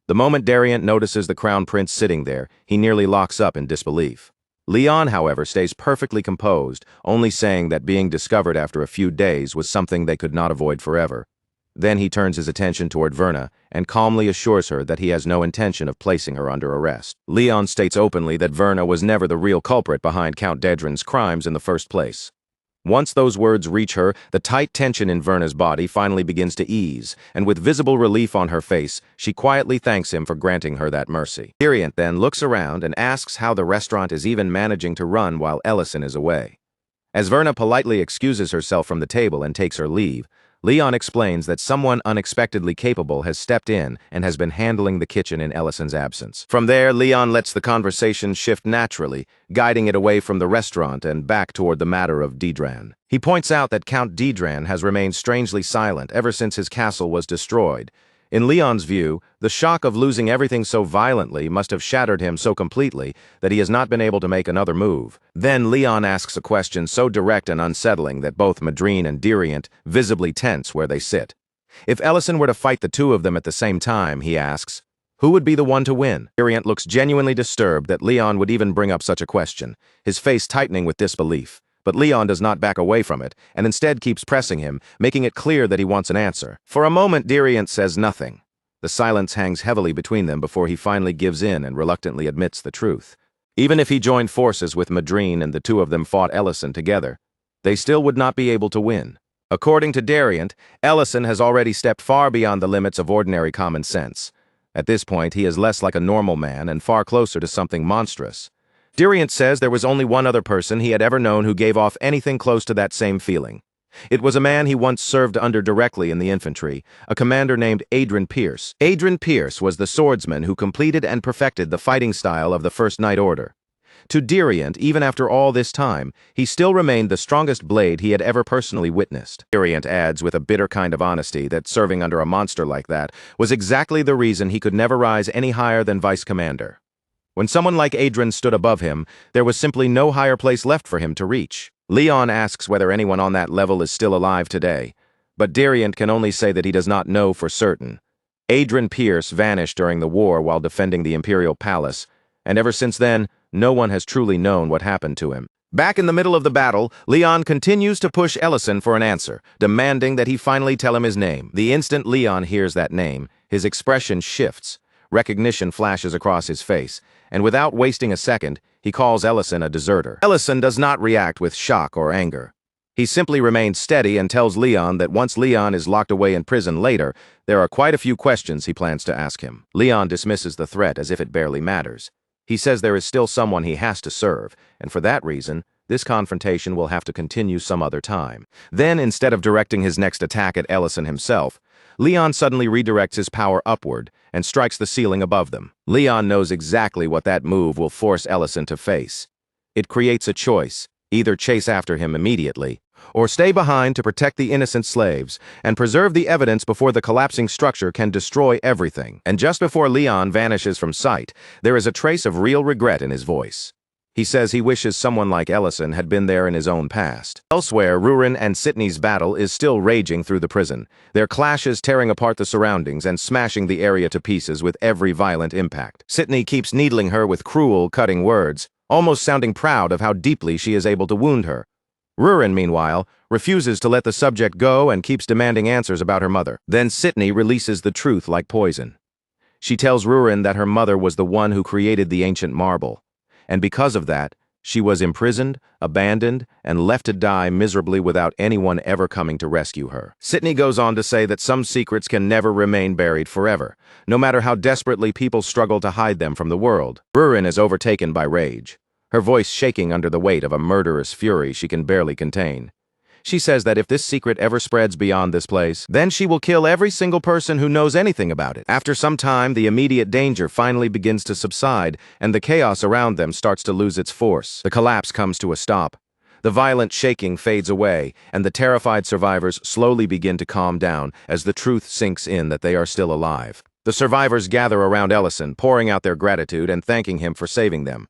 The moment Dronzer notices the Crown Prince sitting there, he nearly locks up in disbelief. Leon, however, stays perfectly composed, only saying that being discovered after a few days was something they could not avoid forever. Then he turns his attention toward Verna and calmly assures her that he has no intention of placing her under arrest. Leon states openly that Verna was never the real culprit behind Count Dedrin's crimes in the first place. Once those words reach her, the tight tension in Verna's body finally begins to ease, and with visible relief on her face, she quietly thanks him for granting her that mercy. Dronzer then looks around and asks how the restaurant is even managing to run while Ellison is away. As Verna politely excuses herself from the table and takes her leave, Leon explains that someone unexpectedly capable has stepped in and has been handling the kitchen in Ellison's absence. From there, Leon lets the conversation shift naturally, guiding it away from the restaurant and back toward the matter of Dronzer. He points out that Count Dronzer has remained strangely silent ever since his castle was destroyed. In Leon's view, the shock of losing everything so violently must have shattered him so completely that he has not been able to make another move. Then Leon asks a question so direct and unsettling that both Medrin and Dronzer visibly tense where they sit. If Ellison were to fight the two of them at the same time, he asks, who would be the one to win? Dronzer looks genuinely disturbed that Leon would even bring up such a question, his face tightening with disbelief. But Leon does not back away from it, and instead keeps pressing him, making it clear that he wants an answer. For a moment, Dronzer says nothing. The silence hangs heavily between them before he finally gives in and reluctantly admits the truth. Even if he joined forces with Medrin and the two of them fought Ellison together, they still would not be able to win. According to Dronzer, Ellison has already stepped far beyond the limits of ordinary common sense. At this point, he is less like a normal man and far closer to something monstrous. Dronzer says there was only one other person he had ever known who gave off anything close to that same feeling. It was a man he once served under directly in the infantry, a commander named Adrian Pierce. Adrian Pierce was the swordsman who completed and perfected the fighting style of the First Knight Order. To Diriant, even after all this time, he still remained the strongest blade he had ever personally witnessed. Diriant adds with a bitter kind of honesty that serving under a monster like that was exactly the reason he could never rise any higher than vice commander. When someone like Adrian stood above him, there was simply no higher place left for him to reach. Leon asks whether anyone on that level is still alive today, but Diriant can only say that he does not know for certain. Adrian Pierce vanished during the war while defending the Imperial Palace, and ever since then, no one has truly known what happened to him. Back in the middle of the battle, Leon continues to push Ellison for an answer, demanding that he finally tell him his name. The instant Leon hears that name, his expression shifts. Recognition flashes across his face, and without wasting a second, he calls Ellison a deserter. Ellison does not react with shock or anger. He simply remains steady and tells Leon that once Leon is locked away in prison later, there are quite a few questions he plans to ask him. Leon dismisses the threat as if it barely matters. He says there is still someone he has to serve, and for that reason, this confrontation will have to continue some other time. Then, instead of directing his next attack at Ellison himself, Leon suddenly redirects his power upward and strikes the ceiling above them. Leon knows exactly what that move will force Ellison to face. It creates a choice, either chase after him immediately, or stay behind to protect the innocent slaves and preserve the evidence before the collapsing structure can destroy everything. And just before Leon vanishes from sight, there is a trace of real regret in his voice. He says he wishes someone like Ellison had been there in his own past. Elsewhere, Rurin and Sydney's battle is still raging through the prison, their clashes tearing apart the surroundings and smashing the area to pieces with every violent impact. Sydney keeps needling her with cruel, cutting words, almost sounding proud of how deeply she is able to wound her. Rurin, meanwhile, refuses to let the subject go and keeps demanding answers about her mother. Then Sydney releases the truth like poison. She tells Rurin that her mother was the one who created the ancient marble, and because of that, she was imprisoned, abandoned, and left to die miserably without anyone ever coming to rescue her. Sydney goes on to say that some secrets can never remain buried forever, no matter how desperately people struggle to hide them from the world. Rurin is overtaken by rage, her voice shaking under the weight of a murderous fury she can barely contain. She says that if this secret ever spreads beyond this place, then she will kill every single person who knows anything about it. After some time, the immediate danger finally begins to subside, and the chaos around them starts to lose its force. The collapse comes to a stop. The violent shaking fades away, and the terrified survivors slowly begin to calm down as the truth sinks in that they are still alive. The survivors gather around Ellison, pouring out their gratitude and thanking him for saving them.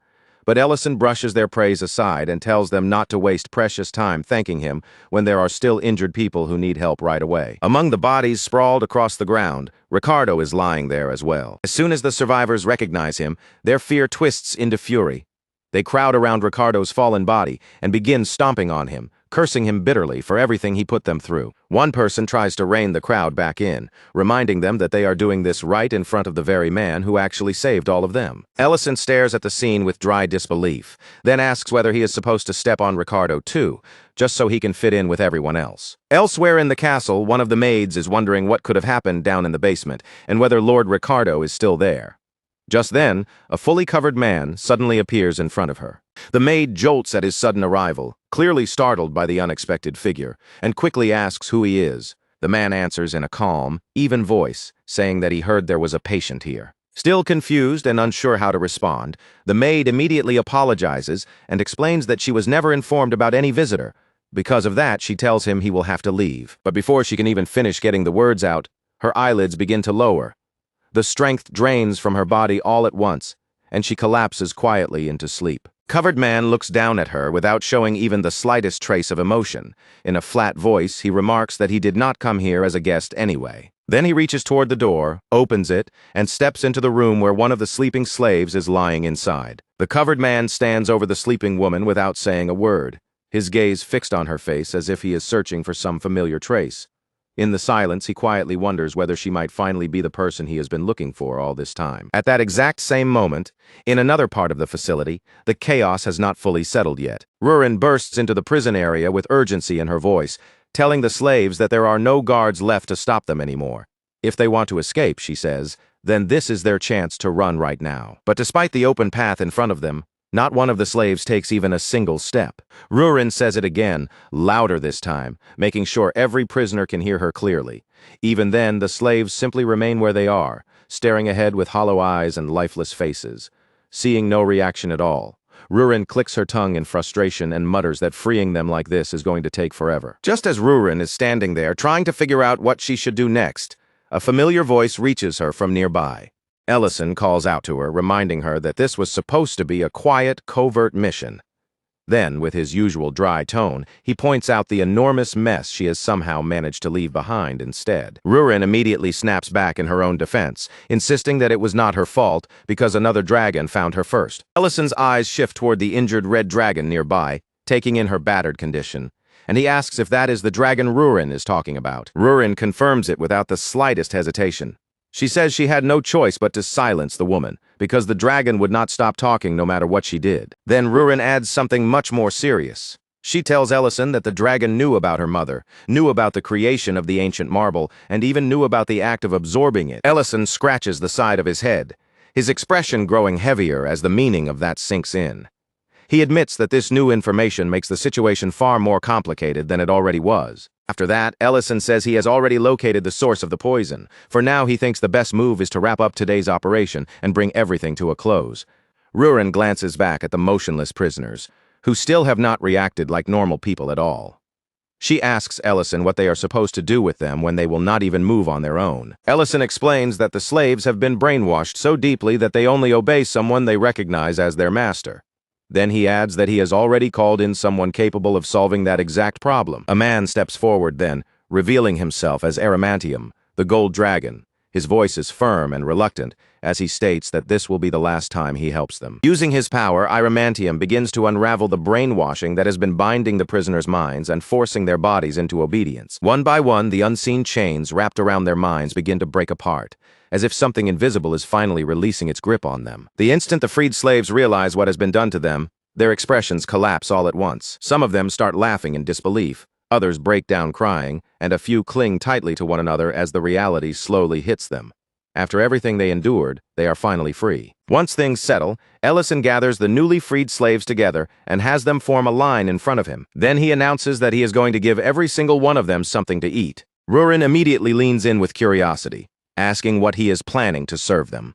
But Ellison brushes their praise aside and tells them not to waste precious time thanking him when there are still injured people who need help right away. Among the bodies sprawled across the ground, Ricardo is lying there as well. As soon as the survivors recognize him, their fear twists into fury. They crowd around Ricardo's fallen body and begin stomping on him, cursing him bitterly for everything he put them through. One person tries to rein the crowd back in, reminding them that they are doing this right in front of the very man who actually saved all of them. Ellison stares at the scene with dry disbelief, then asks whether he is supposed to step on Ricardo too, just so he can fit in with everyone else. Elsewhere in the castle, one of the maids is wondering what could have happened down in the basement and whether Lord Ricardo is still there. Just then, a fully covered man suddenly appears in front of her. The maid jolts at his sudden arrival, clearly startled by the unexpected figure, and quickly asks who he is. The man answers in a calm, even voice, saying that he heard there was a patient here. Still confused and unsure how to respond, the maid immediately apologizes and explains that she was never informed about any visitor. Because of that, she tells him he will have to leave. But before she can even finish getting the words out, her eyelids begin to lower. The strength drains from her body all at once, and she collapses quietly into sleep. Covered man looks down at her without showing even the slightest trace of emotion. In a flat voice, he remarks that he did not come here as a guest anyway. Then he reaches toward the door, opens it, and steps into the room where one of the sleeping slaves is lying inside. The covered man stands over the sleeping woman without saying a word, his gaze fixed on her face as if he is searching for some familiar trace. In the silence, he quietly wonders whether she might finally be the person he has been looking for all this time. At that exact same moment, in another part of the facility, the chaos has not fully settled yet. Rurin bursts into the prison area with urgency in her voice, telling the slaves that there are no guards left to stop them anymore. If they want to escape, she says, then this is their chance to run right now. But despite the open path in front of them, Not one of the slaves takes even a single step. Rurin says it again, louder this time, making sure every prisoner can hear her clearly. Even then, the slaves simply remain where they are, staring ahead with hollow eyes and lifeless faces. Seeing no reaction at all, Rurin clicks her tongue in frustration and mutters that freeing them like this is going to take forever. Just as Rurin is standing there trying to figure out what she should do next, a familiar voice reaches her from nearby. Ellison calls out to her, reminding her that this was supposed to be a quiet, covert mission. Then, with his usual dry tone, he points out the enormous mess she has somehow managed to leave behind instead. Rurin immediately snaps back in her own defense, insisting that it was not her fault because another dragon found her first. Ellison's eyes shift toward the injured red dragon nearby, taking in her battered condition, and he asks if that is the dragon Rurin is talking about. Rurin confirms it without the slightest hesitation. She says she had no choice but to silence the woman, because the dragon would not stop talking no matter what she did. Then Rurin adds something much more serious. She tells Ellison that the dragon knew about her mother, knew about the creation of the ancient marble, and even knew about the act of absorbing it. Ellison scratches the side of his head, his expression growing heavier as the meaning of that sinks in. He admits that this new information makes the situation far more complicated than it already was. After that, Ellison says he has already located the source of the poison. For now, he thinks the best move is to wrap up today's operation and bring everything to a close. Rurin glances back at the motionless prisoners, who still have not reacted like normal people at all. She asks Ellison what they are supposed to do with them when they will not even move on their own. Ellison explains that the slaves have been brainwashed so deeply that they only obey someone they recognize as their master. Then he adds that he has already called in someone capable of solving that exact problem. A man steps forward then, revealing himself as Arimantium, the gold dragon. His voice is firm and reluctant, as he states that this will be the last time he helps them. Using his power, Arimantium begins to unravel the brainwashing that has been binding the prisoners' minds and forcing their bodies into obedience. One by one, the unseen chains wrapped around their minds begin to break apart, as if something invisible is finally releasing its grip on them. The instant the freed slaves realize what has been done to them, their expressions collapse all at once. Some of them start laughing in disbelief, others break down crying, and a few cling tightly to one another as the reality slowly hits them. After everything they endured, they are finally free. Once things settle, Ellison gathers the newly freed slaves together and has them form a line in front of him. Then he announces that he is going to give every single one of them something to eat. Rurin immediately leans in with curiosity, asking what he is planning to serve them.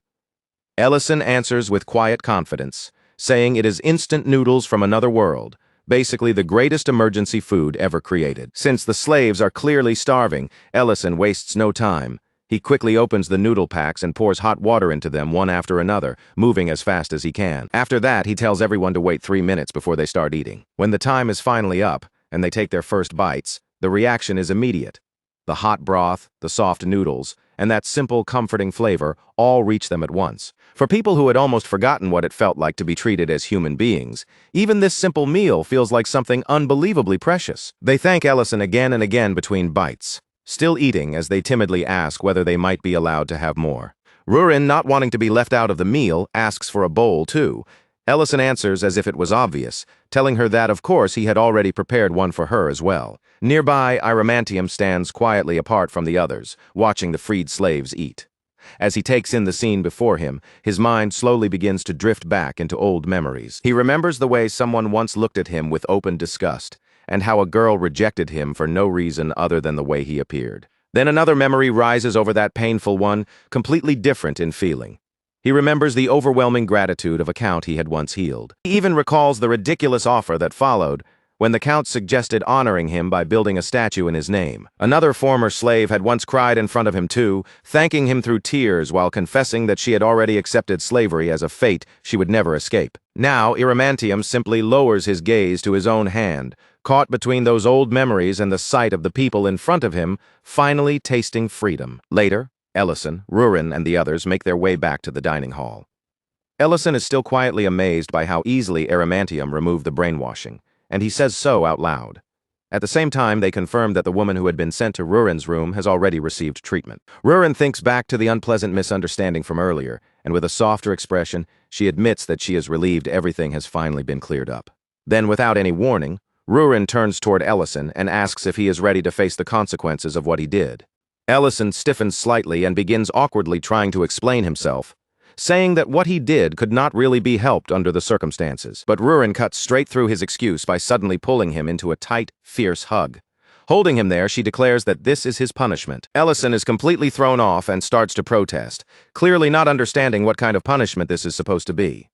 Ellison answers with quiet confidence, saying it is instant noodles from another world, basically the greatest emergency food ever created. Since the slaves are clearly starving, Ellison wastes no time. He quickly opens the noodle packs and pours hot water into them one after another, moving as fast as he can. After that, he tells everyone to wait 3 minutes before they start eating. When the time is finally up, and they take their first bites, the reaction is immediate. The hot broth, the soft noodles, and that simple, comforting flavor all reach them at once. For people who had almost forgotten what it felt like to be treated as human beings, even this simple meal feels like something unbelievably precious. They thank Ellison again and again between bites, still eating as they timidly ask whether they might be allowed to have more. Rurin, not wanting to be left out of the meal, asks for a bowl too. Ellison answers as if it was obvious, telling her that, of course, he had already prepared one for her as well. Nearby, Arimantium stands quietly apart from the others, watching the freed slaves eat. As he takes in the scene before him, his mind slowly begins to drift back into old memories. He remembers the way someone once looked at him with open disgust, and how a girl rejected him for no reason other than the way he appeared. Then another memory rises over that painful one, completely different in feeling. He remembers the overwhelming gratitude of a count he had once healed. He even recalls the ridiculous offer that followed, when the count suggested honoring him by building a statue in his name. Another former slave had once cried in front of him too, thanking him through tears while confessing that she had already accepted slavery as a fate she would never escape. Now, Arimantium simply lowers his gaze to his own hand, caught between those old memories and the sight of the people in front of him, finally tasting freedom. Later, Ellison, Rurin, and the others make their way back to the dining hall. Ellison is still quietly amazed by how easily Arimantium removed the brainwashing, and he says so out loud. At the same time, they confirm that the woman who had been sent to Rurin's room has already received treatment. Rurin thinks back to the unpleasant misunderstanding from earlier, and with a softer expression, she admits that she is relieved everything has finally been cleared up. Then, without any warning, Rurin turns toward Ellison and asks if he is ready to face the consequences of what he did. Ellison stiffens slightly and begins awkwardly trying to explain himself, saying that what he did could not really be helped under the circumstances. But Rurin cuts straight through his excuse by suddenly pulling him into a tight, fierce hug. Holding him there, she declares that this is his punishment. Ellison is completely thrown off and starts to protest, clearly not understanding what kind of punishment this is supposed to be.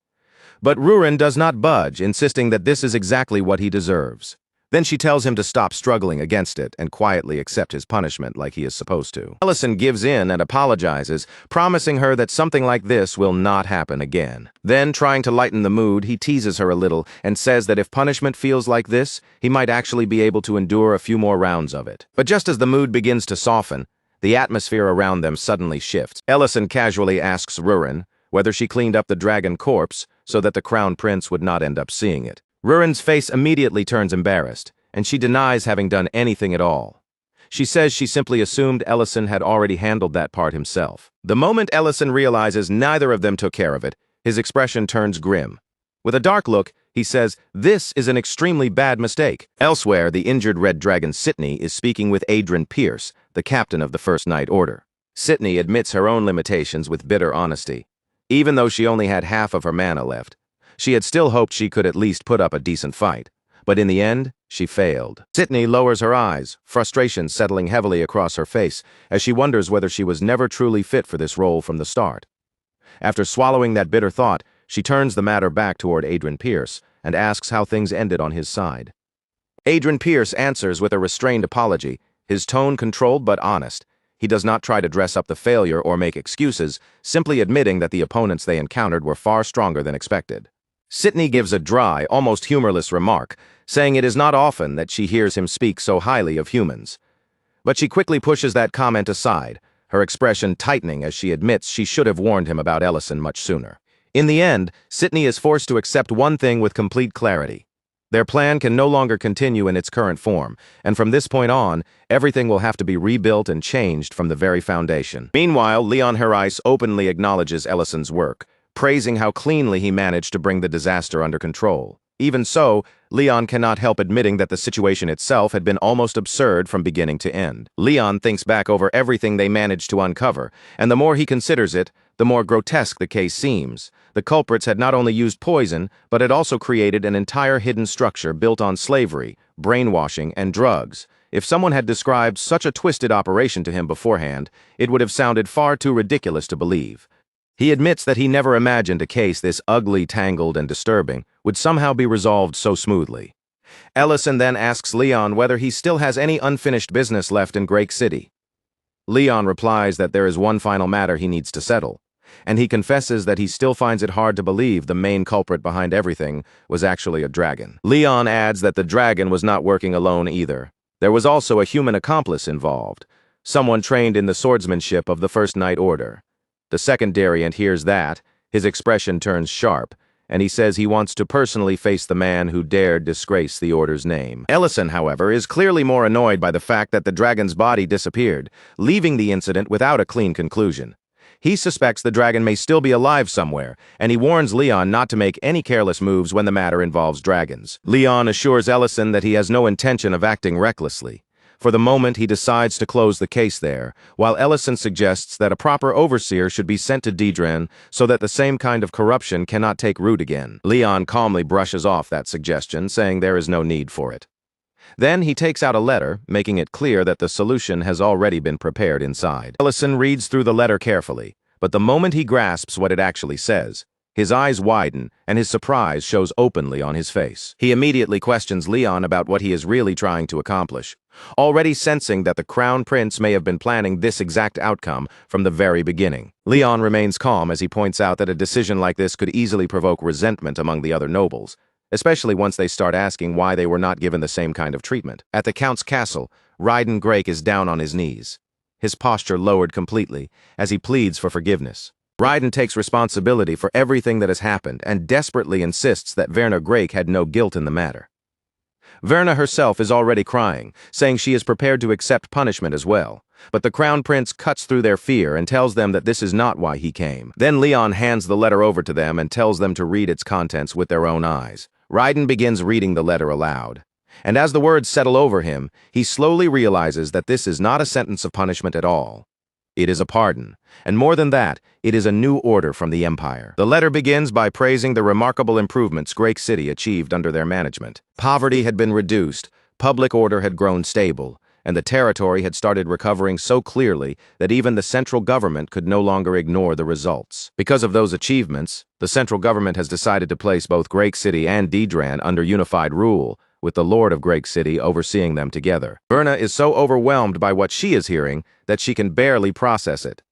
But Rurin does not budge, insisting that this is exactly what he deserves. Then she tells him to stop struggling against it and quietly accept his punishment like he is supposed to. Ellison gives in and apologizes, promising her that something like this will not happen again. Then, trying to lighten the mood, he teases her a little and says that if punishment feels like this, he might actually be able to endure a few more rounds of it. But just as the mood begins to soften, the atmosphere around them suddenly shifts. Ellison casually asks Rurin whether she cleaned up the dragon corpse so that the crown prince would not end up seeing it. Rurin's face immediately turns embarrassed, and she denies having done anything at all. She says she simply assumed Ellison had already handled that part himself. The moment Ellison realizes neither of them took care of it, his expression turns grim. With a dark look, he says, "This is an extremely bad mistake." Elsewhere, the injured Red Dragon Sydney is speaking with Adrian Pierce, the captain of the First Night Order. Sydney admits her own limitations with bitter honesty. Even though she only had half of her mana left, she had still hoped she could at least put up a decent fight. But in the end, she failed. Sydney lowers her eyes, frustration settling heavily across her face, as she wonders whether she was never truly fit for this role from the start. After swallowing that bitter thought, she turns the matter back toward Adrian Pierce and asks how things ended on his side. Adrian Pierce answers with a restrained apology, his tone controlled but honest. He does not try to dress up the failure or make excuses, simply admitting that the opponents they encountered were far stronger than expected. Sydney gives a dry, almost humorless remark, saying it is not often that she hears him speak so highly of humans. But she quickly pushes that comment aside, her expression tightening as she admits she should have warned him about Ellison much sooner. In the end, Sydney is forced to accept one thing with complete clarity. Their plan can no longer continue in its current form, and from this point on, everything will have to be rebuilt and changed from the very foundation. Meanwhile, Leon Herreis openly acknowledges Ellison's work, praising how cleanly he managed to bring the disaster under control. Even so, Leon cannot help admitting that the situation itself had been almost absurd from beginning to end. Leon thinks back over everything they managed to uncover, and the more he considers it, the more grotesque the case seems. The culprits had not only used poison, but had also created an entire hidden structure built on slavery, brainwashing, and drugs. If someone had described such a twisted operation to him beforehand, it would have sounded far too ridiculous to believe. He admits that he never imagined a case this ugly, tangled, and disturbing would somehow be resolved so smoothly. Ellison then asks Leon whether he still has any unfinished business left in Great City. Leon replies that there is one final matter he needs to settle, and he confesses that he still finds it hard to believe the main culprit behind everything was actually a dragon. Leon adds that the dragon was not working alone either. There was also a human accomplice involved, someone trained in the swordsmanship of the First Night Order. The second Dariant hears that, his expression turns sharp, and he says he wants to personally face the man who dared disgrace the Order's name. Ellison, however, is clearly more annoyed by the fact that the dragon's body disappeared, leaving the incident without a clean conclusion. He suspects the dragon may still be alive somewhere, and he warns Leon not to make any careless moves when the matter involves dragons. Leon assures Ellison that he has no intention of acting recklessly. For the moment, he decides to close the case there, while Ellison suggests that a proper overseer should be sent to Dedran so that the same kind of corruption cannot take root again. Leon calmly brushes off that suggestion, saying there is no need for it. Then he takes out a letter, making it clear that the solution has already been prepared inside. Ellison reads through the letter carefully, but the moment he grasps what it actually says, his eyes widen and his surprise shows openly on his face. He immediately questions Leon about what he is really trying to accomplish, already sensing that the Crown Prince may have been planning this exact outcome from the very beginning. Leon remains calm as he points out that a decision like this could easily provoke resentment among the other nobles, especially once they start asking why they were not given the same kind of treatment. At the Count's castle, Ryden Grake is down on his knees, his posture lowered completely as he pleads for forgiveness. Ryden takes responsibility for everything that has happened and desperately insists that Verna Grake had no guilt in the matter. Verna herself is already crying, saying she is prepared to accept punishment as well. But the Crown Prince cuts through their fear and tells them that this is not why he came. Then Leon hands the letter over to them and tells them to read its contents with their own eyes. Ryden begins reading the letter aloud. And as the words settle over him, he slowly realizes that this is not a sentence of punishment at all. It is a pardon. And more than that, it is a new order from the Empire. The letter begins by praising the remarkable improvements Great City achieved under their management. Poverty had been reduced, public order had grown stable, and the territory had started recovering so clearly that even the central government could no longer ignore the results. Because of those achievements, the central government has decided to place both Great City and Didran under unified rule, with the Lord of Great City overseeing them together. Verna is so overwhelmed by what she is hearing that she can barely process it.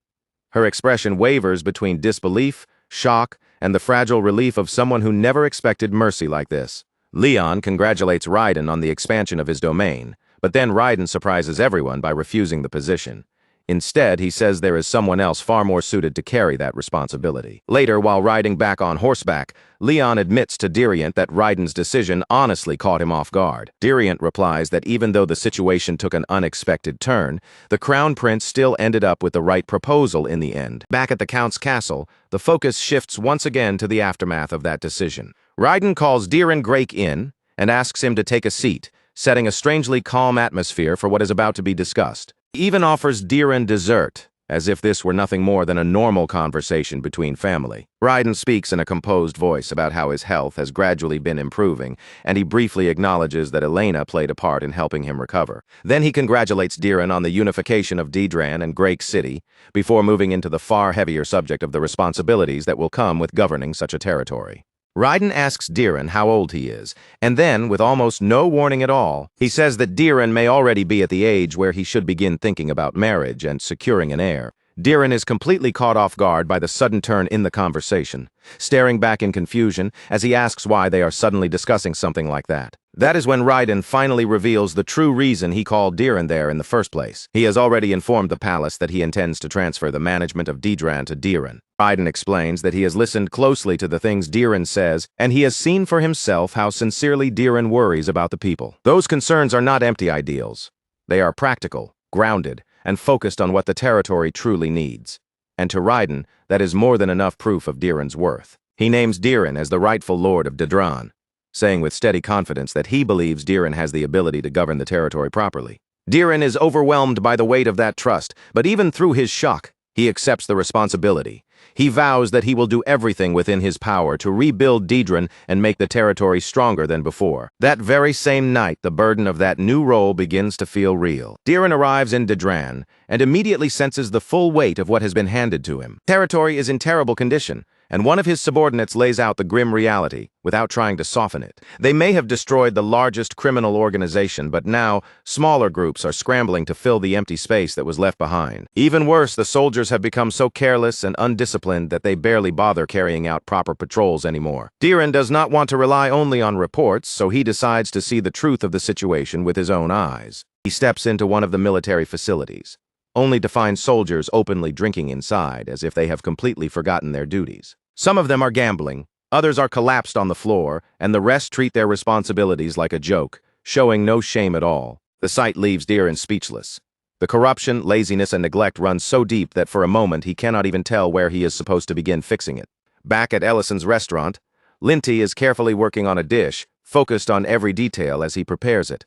Her expression wavers between disbelief, shock, and the fragile relief of someone who never expected mercy like this. Leon congratulates Raiden on the expansion of his domain, but then Raiden surprises everyone by refusing the position. Instead, he says there is someone else far more suited to carry that responsibility. Later, while riding back on horseback, Leon admits to Diriant that Raiden's decision honestly caught him off guard. Diriant replies that even though the situation took an unexpected turn, the Crown Prince still ended up with the right proposal in the end. Back at the Count's castle, the focus shifts once again to the aftermath of that decision. Raiden calls Diren Grake in and asks him to take a seat, setting a strangely calm atmosphere for what is about to be discussed. He even offers Diren dessert, as if this were nothing more than a normal conversation between family. Raiden speaks in a composed voice about how his health has gradually been improving, and he briefly acknowledges that Elena played a part in helping him recover. Then he congratulates Diren on the unification of Didran and Great City, before moving into the far heavier subject of the responsibilities that will come with governing such a territory. Raiden asks Diren how old he is, and then, with almost no warning at all, he says that Diren may already be at the age where he should begin thinking about marriage and securing an heir. Diren is completely caught off guard by the sudden turn in the conversation, staring back in confusion as he asks why they are suddenly discussing something like that. That is when Raiden finally reveals the true reason he called Diren there in the first place. He has already informed the palace that he intends to transfer the management of Didran to Diren. Raiden explains that he has listened closely to the things Diren says, and he has seen for himself how sincerely Diren worries about the people. Those concerns are not empty ideals. They are practical, grounded, and focused on what the territory truly needs. And to Raiden, that is more than enough proof of Diren's worth. He names Diren as the rightful lord of Didran, saying with steady confidence that he believes Diren has the ability to govern the territory properly. Diren is overwhelmed by the weight of that trust, but even through his shock, he accepts the responsibility. He vows that he will do everything within his power to rebuild Didran and make the territory stronger than before. That very same night, the burden of that new role begins to feel real. Diren arrives in Didran and immediately senses the full weight of what has been handed to him. Territory is in terrible condition, and one of his subordinates lays out the grim reality without trying to soften it. They may have destroyed the largest criminal organization, but now smaller groups are scrambling to fill the empty space that was left behind. Even worse, the soldiers have become so careless and undisciplined that they barely bother carrying out proper patrols anymore. Diren does not want to rely only on reports, so he decides to see the truth of the situation with his own eyes. He steps into one of the military facilities, only to find soldiers openly drinking inside as if they have completely forgotten their duties. Some of them are gambling, others are collapsed on the floor, and the rest treat their responsibilities like a joke, showing no shame at all. The sight leaves Diren speechless. The corruption, laziness, and neglect run so deep that for a moment he cannot even tell where he is supposed to begin fixing it. Back at Ellison's restaurant, Linty is carefully working on a dish, focused on every detail as he prepares it.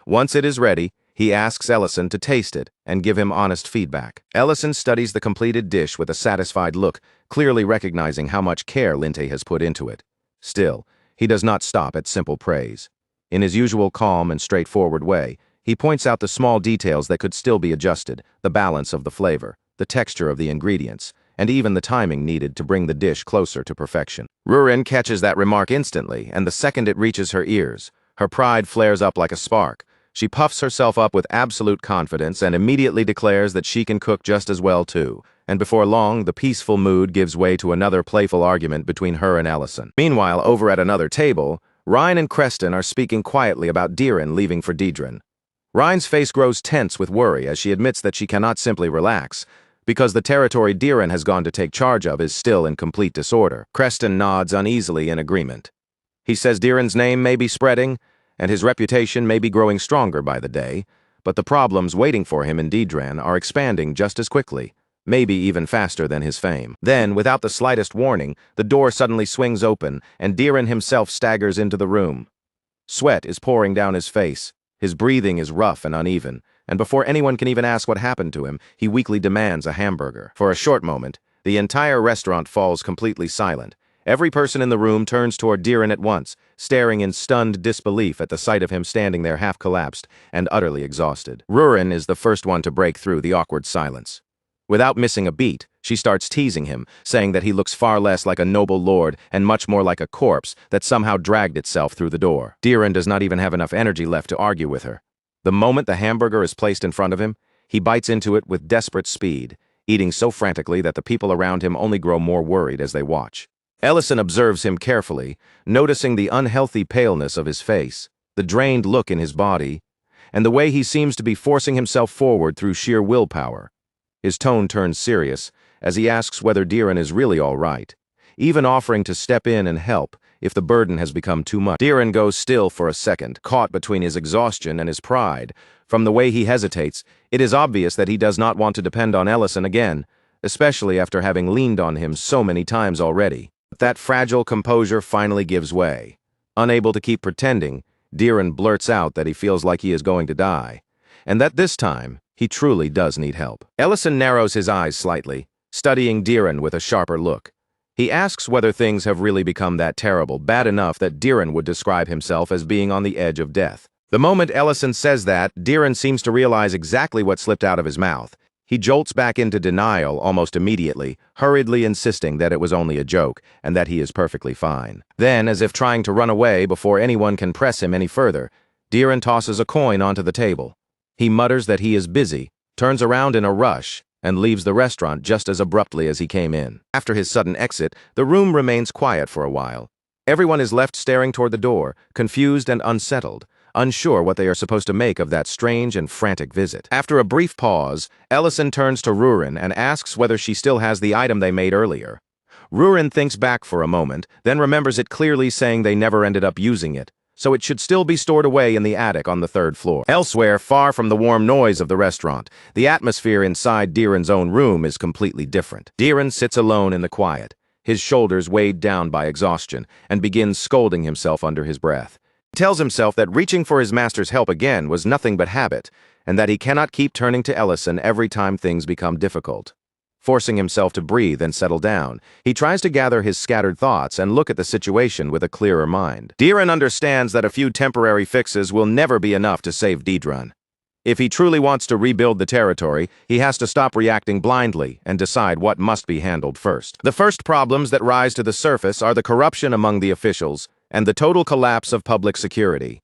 Once it is ready, he asks Ellison to taste it and give him honest feedback. Ellison studies the completed dish with a satisfied look, clearly recognizing how much care Linty has put into it. Still, he does not stop at simple praise. In his usual calm and straightforward way, he points out the small details that could still be adjusted, the balance of the flavor, the texture of the ingredients, and even the timing needed to bring the dish closer to perfection. Rurin catches that remark instantly, and the second it reaches her ears, her pride flares up like a spark. She puffs herself up with absolute confidence and immediately declares that she can cook just as well too. And before long, the peaceful mood gives way to another playful argument between her and Ellison. Meanwhile, over at another table, Ryan and Creston are speaking quietly about Diren leaving for Didran. Ryan's face grows tense with worry as she admits that she cannot simply relax, because the territory Diren has gone to take charge of is still in complete disorder. Creston nods uneasily in agreement. He says Diren's name may be spreading, and his reputation may be growing stronger by the day, but the problems waiting for him in Didran are expanding just as quickly, maybe even faster than his fame. Then, without the slightest warning, the door suddenly swings open, and Diren himself staggers into the room. Sweat is pouring down his face. His breathing is rough and uneven, and before anyone can even ask what happened to him, he weakly demands a hamburger. For a short moment, the entire restaurant falls completely silent. Every person in the room turns toward Diren at once, staring in stunned disbelief at the sight of him standing there half-collapsed and utterly exhausted. Rurin is the first one to break through the awkward silence. Without missing a beat, she starts teasing him, saying that he looks far less like a noble lord and much more like a corpse that somehow dragged itself through the door. Diren does not even have enough energy left to argue with her. The moment the hamburger is placed in front of him, he bites into it with desperate speed, eating so frantically that the people around him only grow more worried as they watch. Ellison observes him carefully, noticing the unhealthy paleness of his face, the drained look in his body, and the way he seems to be forcing himself forward through sheer willpower. His tone turns serious as he asks whether Diren is really all right, even offering to step in and help if the burden has become too much. Diren goes still for a second, caught between his exhaustion and his pride. From the way he hesitates, it is obvious that he does not want to depend on Ellison again, especially after having leaned on him so many times already. But that fragile composure finally gives way. Unable to keep pretending, Diren blurts out that he feels like he is going to die, and that this time, he truly does need help. Ellison narrows his eyes slightly, studying Diren with a sharper look. He asks whether things have really become that terrible, bad enough that Diren would describe himself as being on the edge of death. The moment Ellison says that, Diren seems to realize exactly what slipped out of his mouth. He jolts back into denial almost immediately, hurriedly insisting that it was only a joke and that he is perfectly fine. Then, as if trying to run away before anyone can press him any further, Diren tosses a coin onto the table. He mutters that he is busy, turns around in a rush, and leaves the restaurant just as abruptly as he came in. After his sudden exit, the room remains quiet for a while. Everyone is left staring toward the door, confused and unsettled, unsure what they are supposed to make of that strange and frantic visit. After a brief pause, Ellison turns to Rurin and asks whether she still has the item they made earlier. Rurin thinks back for a moment, then remembers it clearly, saying they never ended up using it, so it should still be stored away in the attic on the 3rd floor. Elsewhere, far from the warm noise of the restaurant, the atmosphere inside Diren's own room is completely different. Diren sits alone in the quiet, his shoulders weighed down by exhaustion, and begins scolding himself under his breath. He tells himself that reaching for his master's help again was nothing but habit, and that he cannot keep turning to Ellison every time things become difficult. Forcing himself to breathe and settle down, he tries to gather his scattered thoughts and look at the situation with a clearer mind. Diren understands that a few temporary fixes will never be enough to save Dedran. If he truly wants to rebuild the territory, he has to stop reacting blindly and decide what must be handled first. The first problems that rise to the surface are the corruption among the officials and the total collapse of public security.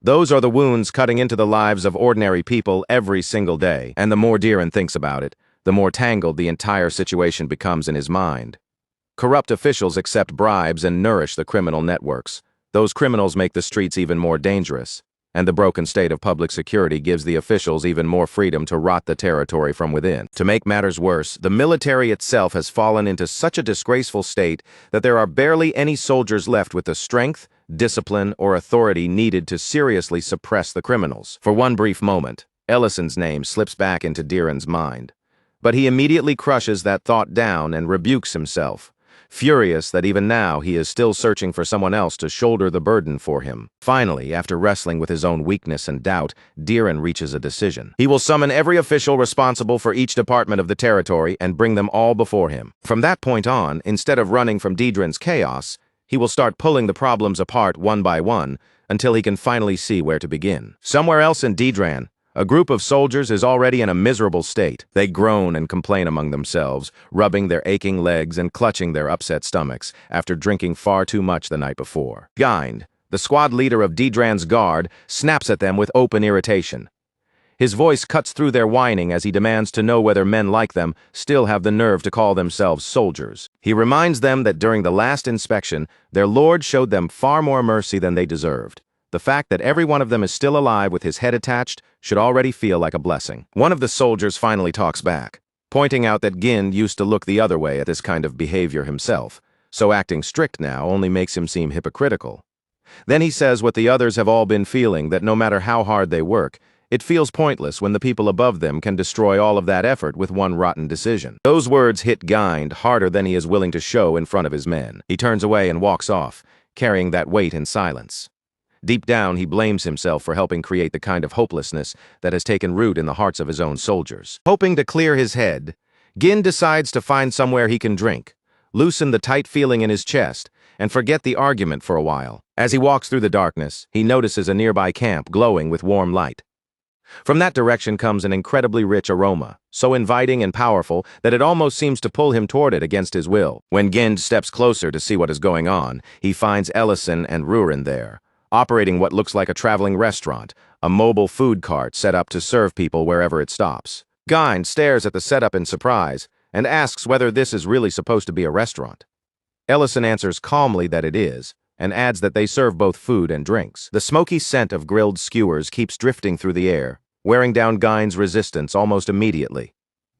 Those are the wounds cutting into the lives of ordinary people every single day, and the more Diren thinks about it, the more tangled the entire situation becomes in his mind. Corrupt officials accept bribes and nourish the criminal networks. Those criminals make the streets even more dangerous, and the broken state of public security gives the officials even more freedom to rot the territory from within. To make matters worse, the military itself has fallen into such a disgraceful state that there are barely any soldiers left with the strength, discipline, or authority needed to seriously suppress the criminals. For one brief moment, Ellison's name slips back into Diren's mind. But he immediately crushes that thought down and rebukes himself, furious that even now he is still searching for someone else to shoulder the burden for him. Finally, after wrestling with his own weakness and doubt, Diren reaches a decision. He will summon every official responsible for each department of the territory and bring them all before him. From that point on, instead of running from Dedran's chaos, he will start pulling the problems apart one by one until he can finally see where to begin. Somewhere else in Dedran, a group of soldiers is already in a miserable state. They groan and complain among themselves, rubbing their aching legs and clutching their upset stomachs after drinking far too much the night before. Gind, the squad leader of Dedran's guard, snaps at them with open irritation. His voice cuts through their whining as he demands to know whether men like them still have the nerve to call themselves soldiers. He reminds them that during the last inspection, their lord showed them far more mercy than they deserved. The fact that every one of them is still alive with his head attached should already feel like a blessing. One of the soldiers finally talks back, pointing out that Gind used to look the other way at this kind of behavior himself, so acting strict now only makes him seem hypocritical. Then he says what the others have all been feeling, that no matter how hard they work, it feels pointless when the people above them can destroy all of that effort with one rotten decision. Those words hit Gind harder than he is willing to show in front of his men. He turns away and walks off, carrying that weight in silence. Deep down, he blames himself for helping create the kind of hopelessness that has taken root in the hearts of his own soldiers. Hoping to clear his head, Gin decides to find somewhere he can drink, loosen the tight feeling in his chest, and forget the argument for a while. As he walks through the darkness, he notices a nearby camp glowing with warm light. From that direction comes an incredibly rich aroma, so inviting and powerful that it almost seems to pull him toward it against his will. When Gind steps closer to see what is going on, he finds Ellison and Rurin there, operating what looks like a traveling restaurant, a mobile food cart set up to serve people wherever it stops. Gind stares at the setup in surprise and asks whether this is really supposed to be a restaurant. Ellison answers calmly that it is, and adds that they serve both food and drinks. The smoky scent of grilled skewers keeps drifting through the air, wearing down Gind's resistance almost immediately.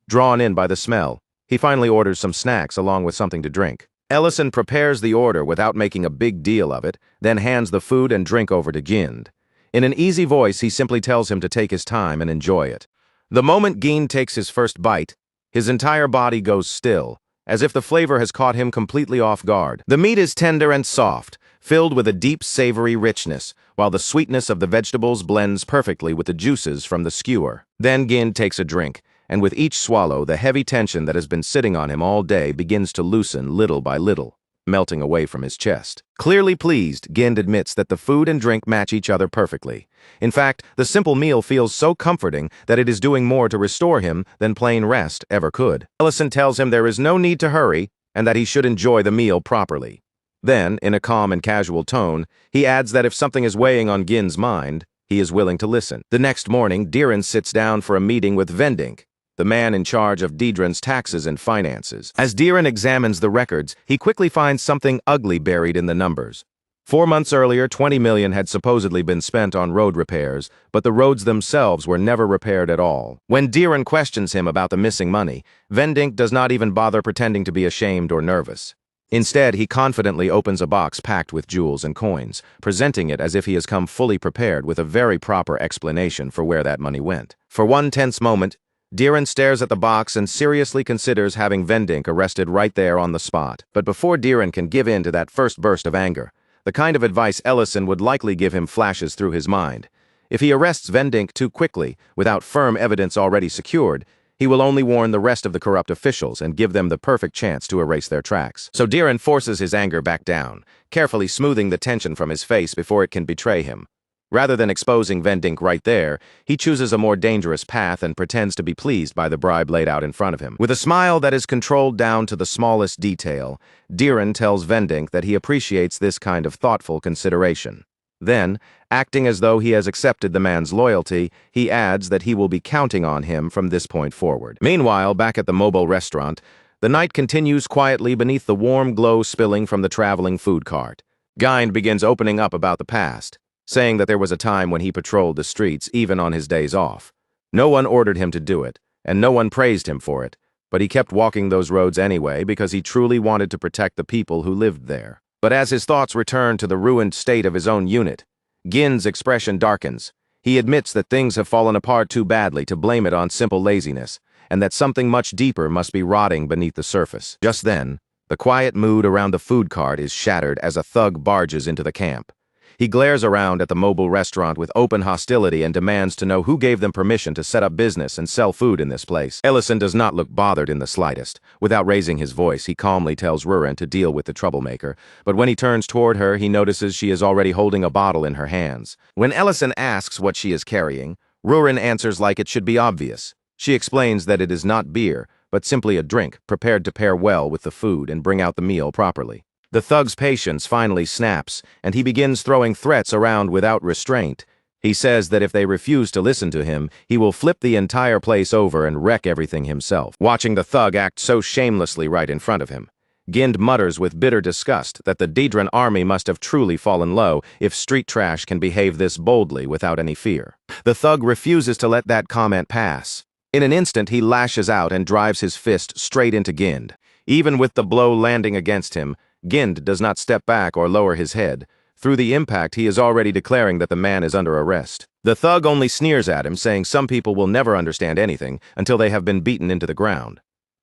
Drawn in by the smell, he finally orders some snacks along with something to drink. Ellison prepares the order without making a big deal of it, then hands the food and drink over to Gind. In an easy voice, he simply tells him to take his time and enjoy it. The moment Gind takes his first bite, his entire body goes still, as if the flavor has caught him completely off guard. The meat is tender and soft, filled with a deep savory richness, while the sweetness of the vegetables blends perfectly with the juices from the skewer. Then Gind takes a drink, and with each swallow, the heavy tension that has been sitting on him all day begins to loosen little by little, melting away from his chest. Clearly pleased, Gind admits that the food and drink match each other perfectly. In fact, the simple meal feels so comforting that it is doing more to restore him than plain rest ever could. Ellison tells him there is no need to hurry and that he should enjoy the meal properly. Then, in a calm and casual tone, he adds that if something is weighing on Gind's mind, he is willing to listen. The next morning, Diren sits down for a meeting with Vendink, the man in charge of Didran's taxes and finances. As Diren examines the records, he quickly finds something ugly buried in the numbers. 4 months earlier, 20 million had supposedly been spent on road repairs, but the roads themselves were never repaired at all. When Diren questions him about the missing money, Vendink does not even bother pretending to be ashamed or nervous. Instead, he confidently opens a box packed with jewels and coins, presenting it as if he has come fully prepared with a very proper explanation for where that money went. For one tense moment, Diren stares at the box and seriously considers having Vendink arrested right there on the spot. But before Diren can give in to that first burst of anger, the kind of advice Ellison would likely give him flashes through his mind. If he arrests Vendink too quickly, without firm evidence already secured, he will only warn the rest of the corrupt officials and give them the perfect chance to erase their tracks. So Diren forces his anger back down, carefully smoothing the tension from his face before it can betray him. Rather than exposing Vendink right there, he chooses a more dangerous path and pretends to be pleased by the bribe laid out in front of him. With a smile that is controlled down to the smallest detail, Diren tells Vendink that he appreciates this kind of thoughtful consideration. Then, acting as though he has accepted the man's loyalty, he adds that he will be counting on him from this point forward. Meanwhile, back at the mobile restaurant, the night continues quietly beneath the warm glow spilling from the traveling food cart. Gind begins opening up about the past, saying that there was a time when he patrolled the streets even on his days off. No one ordered him to do it, and no one praised him for it, but he kept walking those roads anyway because he truly wanted to protect the people who lived there. But as his thoughts return to the ruined state of his own unit, Gind's expression darkens. He admits that things have fallen apart too badly to blame it on simple laziness, and that something much deeper must be rotting beneath the surface. Just then, the quiet mood around the food cart is shattered as a thug barges into the camp. He glares around at the mobile restaurant with open hostility and demands to know who gave them permission to set up business and sell food in this place. Ellison does not look bothered in the slightest. Without raising his voice, he calmly tells Rurin to deal with the troublemaker, but when he turns toward her, he notices she is already holding a bottle in her hands. When Ellison asks what she is carrying, Rurin answers like it should be obvious. She explains that it is not beer, but simply a drink prepared to pair well with the food and bring out the meal properly. The thug's patience finally snaps, and he begins throwing threats around without restraint. He says that if they refuse to listen to him, he will flip the entire place over and wreck everything himself. Watching the thug act so shamelessly right in front of him, Gind mutters with bitter disgust that the Didran army must have truly fallen low if street trash can behave this boldly without any fear. The thug refuses to let that comment pass. In an instant, he lashes out and drives his fist straight into Gind. Even with the blow landing against him, Gind does not step back or lower his head. Through the impact, he is already declaring that the man is under arrest. The thug only sneers at him, saying some people will never understand anything until they have been beaten into the ground.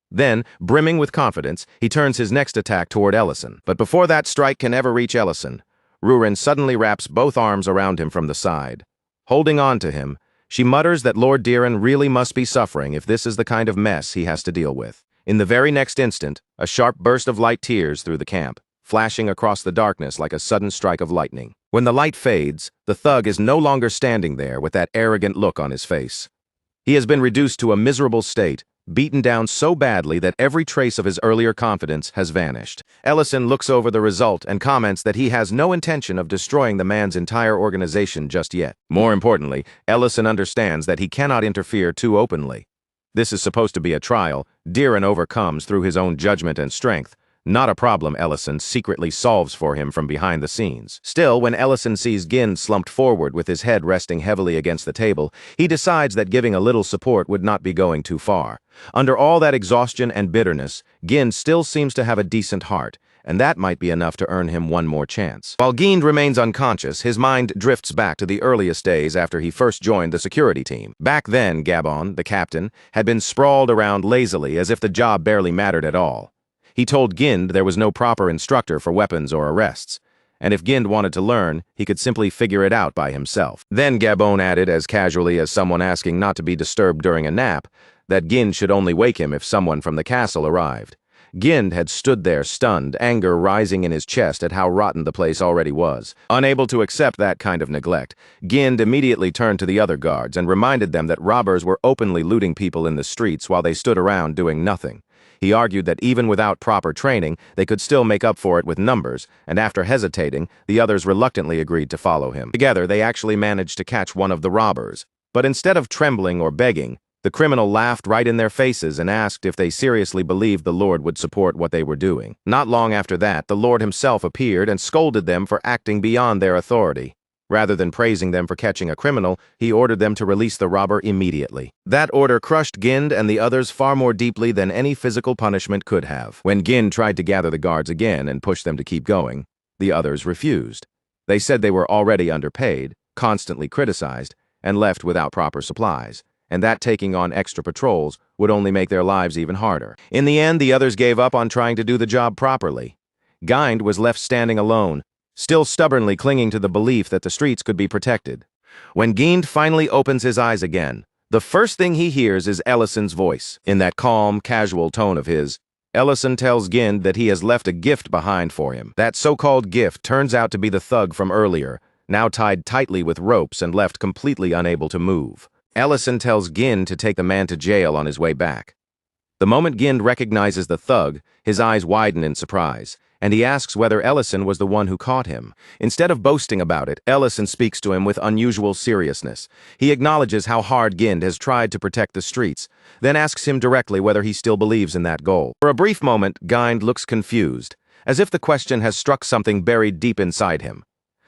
Then, brimming with confidence, he turns his next attack toward Ellison. But before that strike can ever reach Ellison, Rurin suddenly wraps both arms around him from the side. Holding on to him, she mutters that Lord Diren really must be suffering if this is the kind of mess he has to deal with. In the very next instant, a sharp burst of light tears through the camp, flashing across the darkness like a sudden strike of lightning. When the light fades, the thug is no longer standing there with that arrogant look on his face. He has been reduced to a miserable state, beaten down so badly that every trace of his earlier confidence has vanished. Ellison looks over the result and comments that he has no intention of destroying the man's entire organization just yet. More importantly, Ellison understands that he cannot interfere too openly. This is supposed to be a trial Diren overcomes through his own judgment and strength, not a problem Ellison secretly solves for him from behind the scenes. Still, when Ellison sees Gind slumped forward with his head resting heavily against the table, he decides that giving a little support would not be going too far. Under all that exhaustion and bitterness, Gind still seems to have a decent heart, and that might be enough to earn him one more chance. While Gind remains unconscious, his mind drifts back to the earliest days after he first joined the security team. Back then, Gabon, the captain, had been sprawled around lazily as if the job barely mattered at all. He told Gind there was no proper instructor for weapons or arrests, and if Gind wanted to learn, he could simply figure it out by himself. Then Gabon added, as casually as someone asking not to be disturbed during a nap, that Gind should only wake him if someone from the castle arrived. Gind had stood there stunned, anger rising in his chest at how rotten the place already was. Unable to accept that kind of neglect, Gind immediately turned to the other guards and reminded them that robbers were openly looting people in the streets while they stood around doing nothing. He argued that even without proper training, they could still make up for it with numbers, and after hesitating, the others reluctantly agreed to follow him. Together, they actually managed to catch one of the robbers. But instead of trembling or begging, the criminal laughed right in their faces and asked if they seriously believed the Lord would support what they were doing. Not long after that, the Lord himself appeared and scolded them for acting beyond their authority. Rather than praising them for catching a criminal, he ordered them to release the robber immediately. That order crushed Gind and the others far more deeply than any physical punishment could have. When Gind tried to gather the guards again and push them to keep going, the others refused. They said they were already underpaid, constantly criticized, and left without proper supplies, and that taking on extra patrols would only make their lives even harder. In the end, the others gave up on trying to do the job properly. Gind was left standing alone, still stubbornly clinging to the belief that the streets could be protected. When Gind finally opens his eyes again, the first thing he hears is Ellison's voice. In that calm, casual tone of his, Ellison tells Gind that he has left a gift behind for him. That so-called gift turns out to be the thug from earlier, now tied tightly with ropes and left completely unable to move. Ellison tells Gind to take the man to jail on his way back. The moment Gind recognizes the thug, his eyes widen in surprise, and he asks whether Ellison was the one who caught him. Instead of boasting about it, Ellison speaks to him with unusual seriousness. He acknowledges how hard Gind has tried to protect the streets, then asks him directly whether he still believes in that goal. For a brief moment, Gind looks confused, as if the question has struck something buried deep inside him.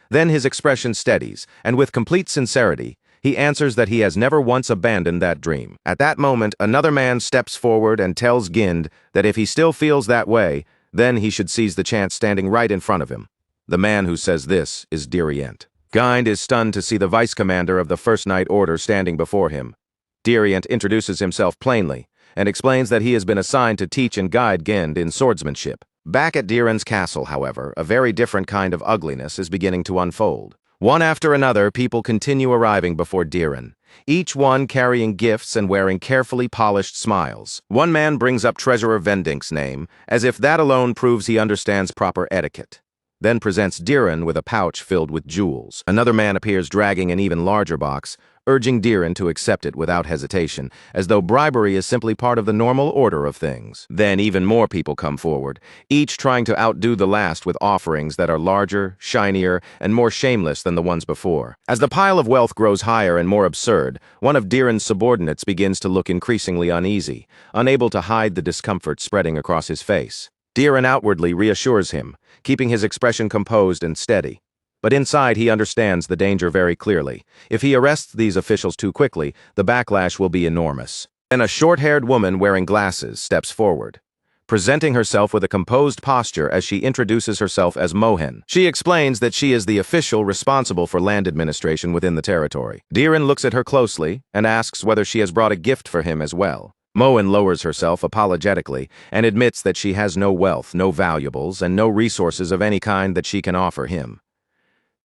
Then his expression steadies, and with complete sincerity, he answers that he has never once abandoned that dream. At that moment, another man steps forward and tells Gind that if he still feels that way, then he should seize the chance standing right in front of him. The man who says this is Dirient. Gind is stunned to see the vice commander of the First Night Order standing before him. Dirient introduces himself plainly and explains that he has been assigned to teach and guide Gind in swordsmanship. Back at Diren's castle, however, a very different kind of ugliness is beginning to unfold. One after another, people continue arriving before Diren, each one carrying gifts and wearing carefully polished smiles. One man brings up Treasurer Vendink's name, as if that alone proves he understands proper etiquette, then presents Diren with a pouch filled with jewels. Another man appears dragging an even larger box, urging Diren to accept it without hesitation, as though bribery is simply part of the normal order of things. Then even more people come forward, each trying to outdo the last with offerings that are larger, shinier, and more shameless than the ones before. As the pile of wealth grows higher and more absurd, one of Diren's subordinates begins to look increasingly uneasy, unable to hide the discomfort spreading across his face. Diren outwardly reassures him, keeping his expression composed and steady. But inside, he understands the danger very clearly. If he arrests these officials too quickly, the backlash will be enormous. Then a short-haired woman wearing glasses steps forward, presenting herself with a composed posture as she introduces herself as Mohen. She explains that she is the official responsible for land administration within the territory. Diren looks at her closely and asks whether she has brought a gift for him as well. Mohen lowers herself apologetically and admits that she has no wealth, no valuables, and no resources of any kind that she can offer him.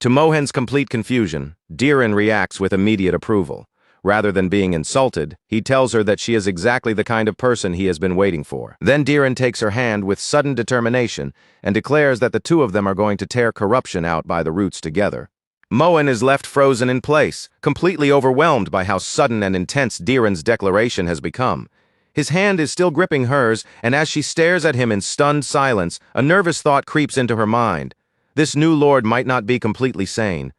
To Mohen's complete confusion, Diren reacts with immediate approval. Rather than being insulted, he tells her that she is exactly the kind of person he has been waiting for. Then Diren takes her hand with sudden determination and declares that the two of them are going to tear corruption out by the roots together. Mohen is left frozen in place, completely overwhelmed by how sudden and intense Diren's declaration has become. His hand is still gripping hers, and as she stares at him in stunned silence, a nervous thought creeps into her mind. This new lord might not be completely sane.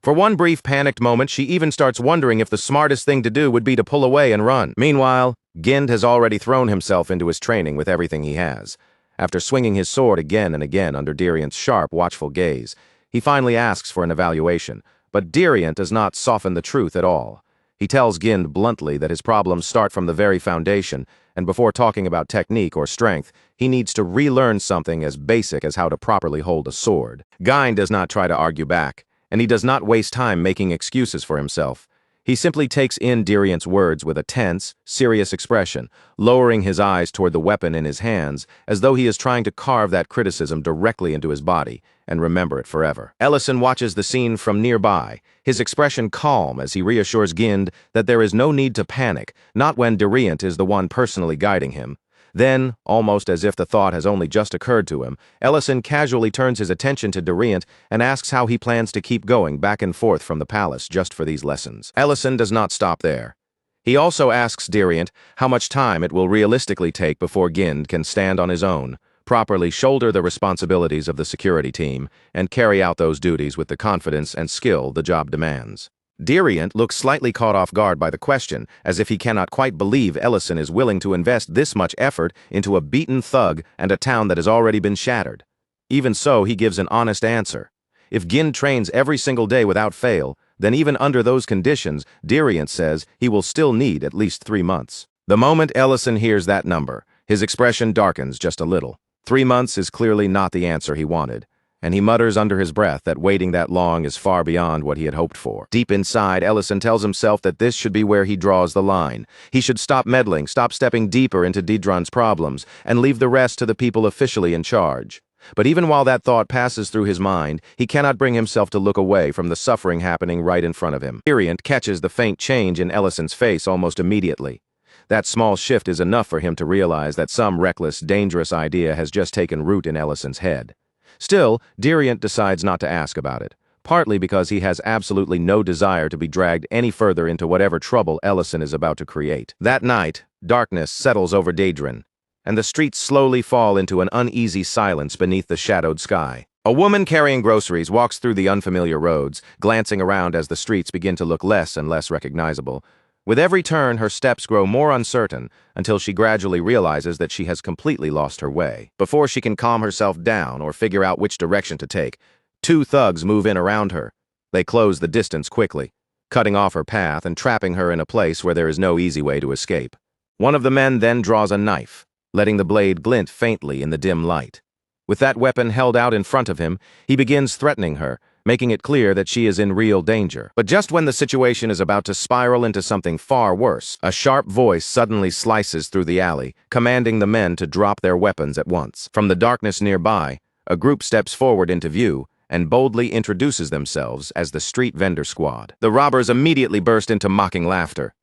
For one brief panicked moment, she even starts wondering if the smartest thing to do would be to pull away and run. Meanwhile, Gind has already thrown himself into his training with everything he has. After swinging his sword again and again under Dirient's sharp, watchful gaze, he finally asks for an evaluation, but Dirient does not soften the truth at all. He tells Gind bluntly that his problems start from the very foundation, and before talking about technique or strength, he needs to relearn something as basic as how to properly hold a sword. Gind does not try to argue back, and he does not waste time making excuses for himself. He simply takes in Dirient's words with a tense, serious expression, lowering his eyes toward the weapon in his hands, as though he is trying to carve that criticism directly into his body and remember it forever. Ellison watches the scene from nearby, his expression calm as he reassures Gind that there is no need to panic, not when Dirient is the one personally guiding him. Then, almost as if the thought has only just occurred to him, Ellison casually turns his attention to Dirient and asks how he plans to keep going back and forth from the palace just for these lessons. Ellison does not stop there. He also asks Dirient how much time it will realistically take before Gind can stand on his own, properly shoulder the responsibilities of the security team, and carry out those duties with the confidence and skill the job demands. Dirient looks slightly caught off guard by the question, as if he cannot quite believe Ellison is willing to invest this much effort into a beaten thug and a town that has already been shattered. Even so, he gives an honest answer. If Gind trains every single day without fail, then even under those conditions, Dirient says he will still need at least 3 months. The moment Ellison hears that number, his expression darkens just a little. 3 months is clearly not the answer he wanted, and he mutters under his breath that waiting that long is far beyond what he had hoped for. Deep inside, Ellison tells himself that this should be where he draws the line. He should stop meddling, stop stepping deeper into Didron's problems, and leave the rest to the people officially in charge. But even while that thought passes through his mind, he cannot bring himself to look away from the suffering happening right in front of him. Dirient catches the faint change in Ellison's face almost immediately. That small shift is enough for him to realize that some reckless, dangerous idea has just taken root in Ellison's head. Still, Dirient decides not to ask about it, partly because he has absolutely no desire to be dragged any further into whatever trouble Ellison is about to create. That night, darkness settles over Daedrin, and the streets slowly fall into an uneasy silence beneath the shadowed sky. A woman carrying groceries walks through the unfamiliar roads, glancing around as the streets begin to look less and less recognizable. With every turn, her steps grow more uncertain until she gradually realizes that she has completely lost her way. Before she can calm herself down or figure out which direction to take, 2 thugs move in around her. They close the distance quickly, cutting off her path and trapping her in a place where there is no easy way to escape. One of the men then draws a knife, letting the blade glint faintly in the dim light. With that weapon held out in front of him, he begins threatening her, making it clear that she is in real danger. But just when the situation is about to spiral into something far worse, a sharp voice suddenly slices through the alley, commanding the men to drop their weapons at once. From the darkness nearby, a group steps forward into view and boldly introduces themselves as the Street Vendor Squad. The robbers immediately burst into mocking laughter.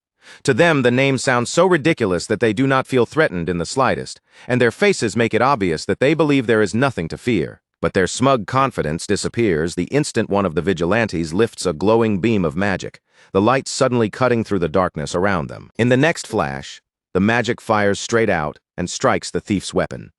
To them, the name sounds so ridiculous that they do not feel threatened in the slightest, and their faces make it obvious that they believe there is nothing to fear. But their smug confidence disappears the instant one of the vigilantes lifts a glowing beam of magic, the light suddenly cutting through the darkness around them. In the next flash, the magic fires straight out and strikes the thief's weapon.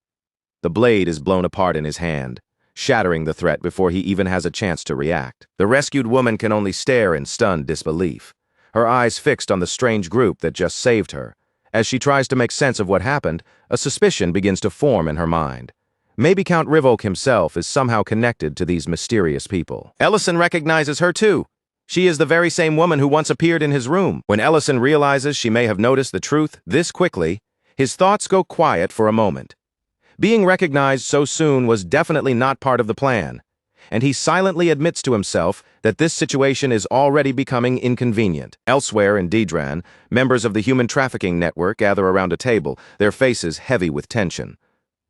The blade is blown apart in his hand, shattering the threat before he even has a chance to react. The rescued woman can only stare in stunned disbelief, her eyes fixed on the strange group that just saved her. As she tries to make sense of what happened, a suspicion begins to form in her mind. Maybe Count Rivok himself is somehow connected to these mysterious people. Ellison recognizes her too. She is the very same woman who once appeared in his room. When Ellison realizes she may have noticed the truth this quickly, his thoughts go quiet for a moment. Being recognized so soon was definitely not part of the plan, and he silently admits to himself that this situation is already becoming inconvenient. Elsewhere in Daedrin, members of the human trafficking network gather around a table, their faces heavy with tension.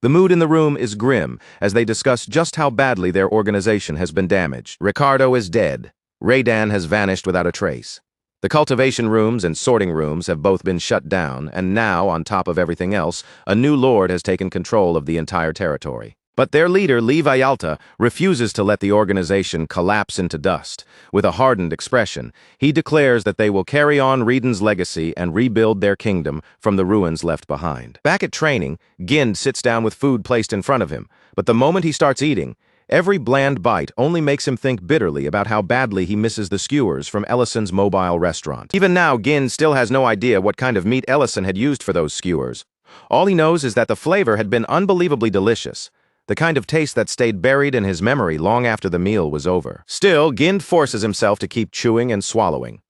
The mood in the room is grim as they discuss just how badly their organization has been damaged. Ricardo is dead. Raydan has vanished without a trace. The cultivation rooms and sorting rooms have both been shut down, and now, on top of everything else, a new lord has taken control of the entire territory. But their leader, Lee Vayalta, refuses to let the organization collapse into dust. With a hardened expression, he declares that they will carry on Raiden's legacy and rebuild their kingdom from the ruins left behind. Back at training, Gind sits down with food placed in front of him, but the moment he starts eating, every bland bite only makes him think bitterly about how badly he misses the skewers from Ellison's mobile restaurant. Even now, Gind still has no idea what kind of meat Ellison had used for those skewers. All he knows is that the flavor had been unbelievably delicious. The kind of taste that stayed buried in his memory long after the meal was over. Still, Gind forces himself to keep chewing and swallowing.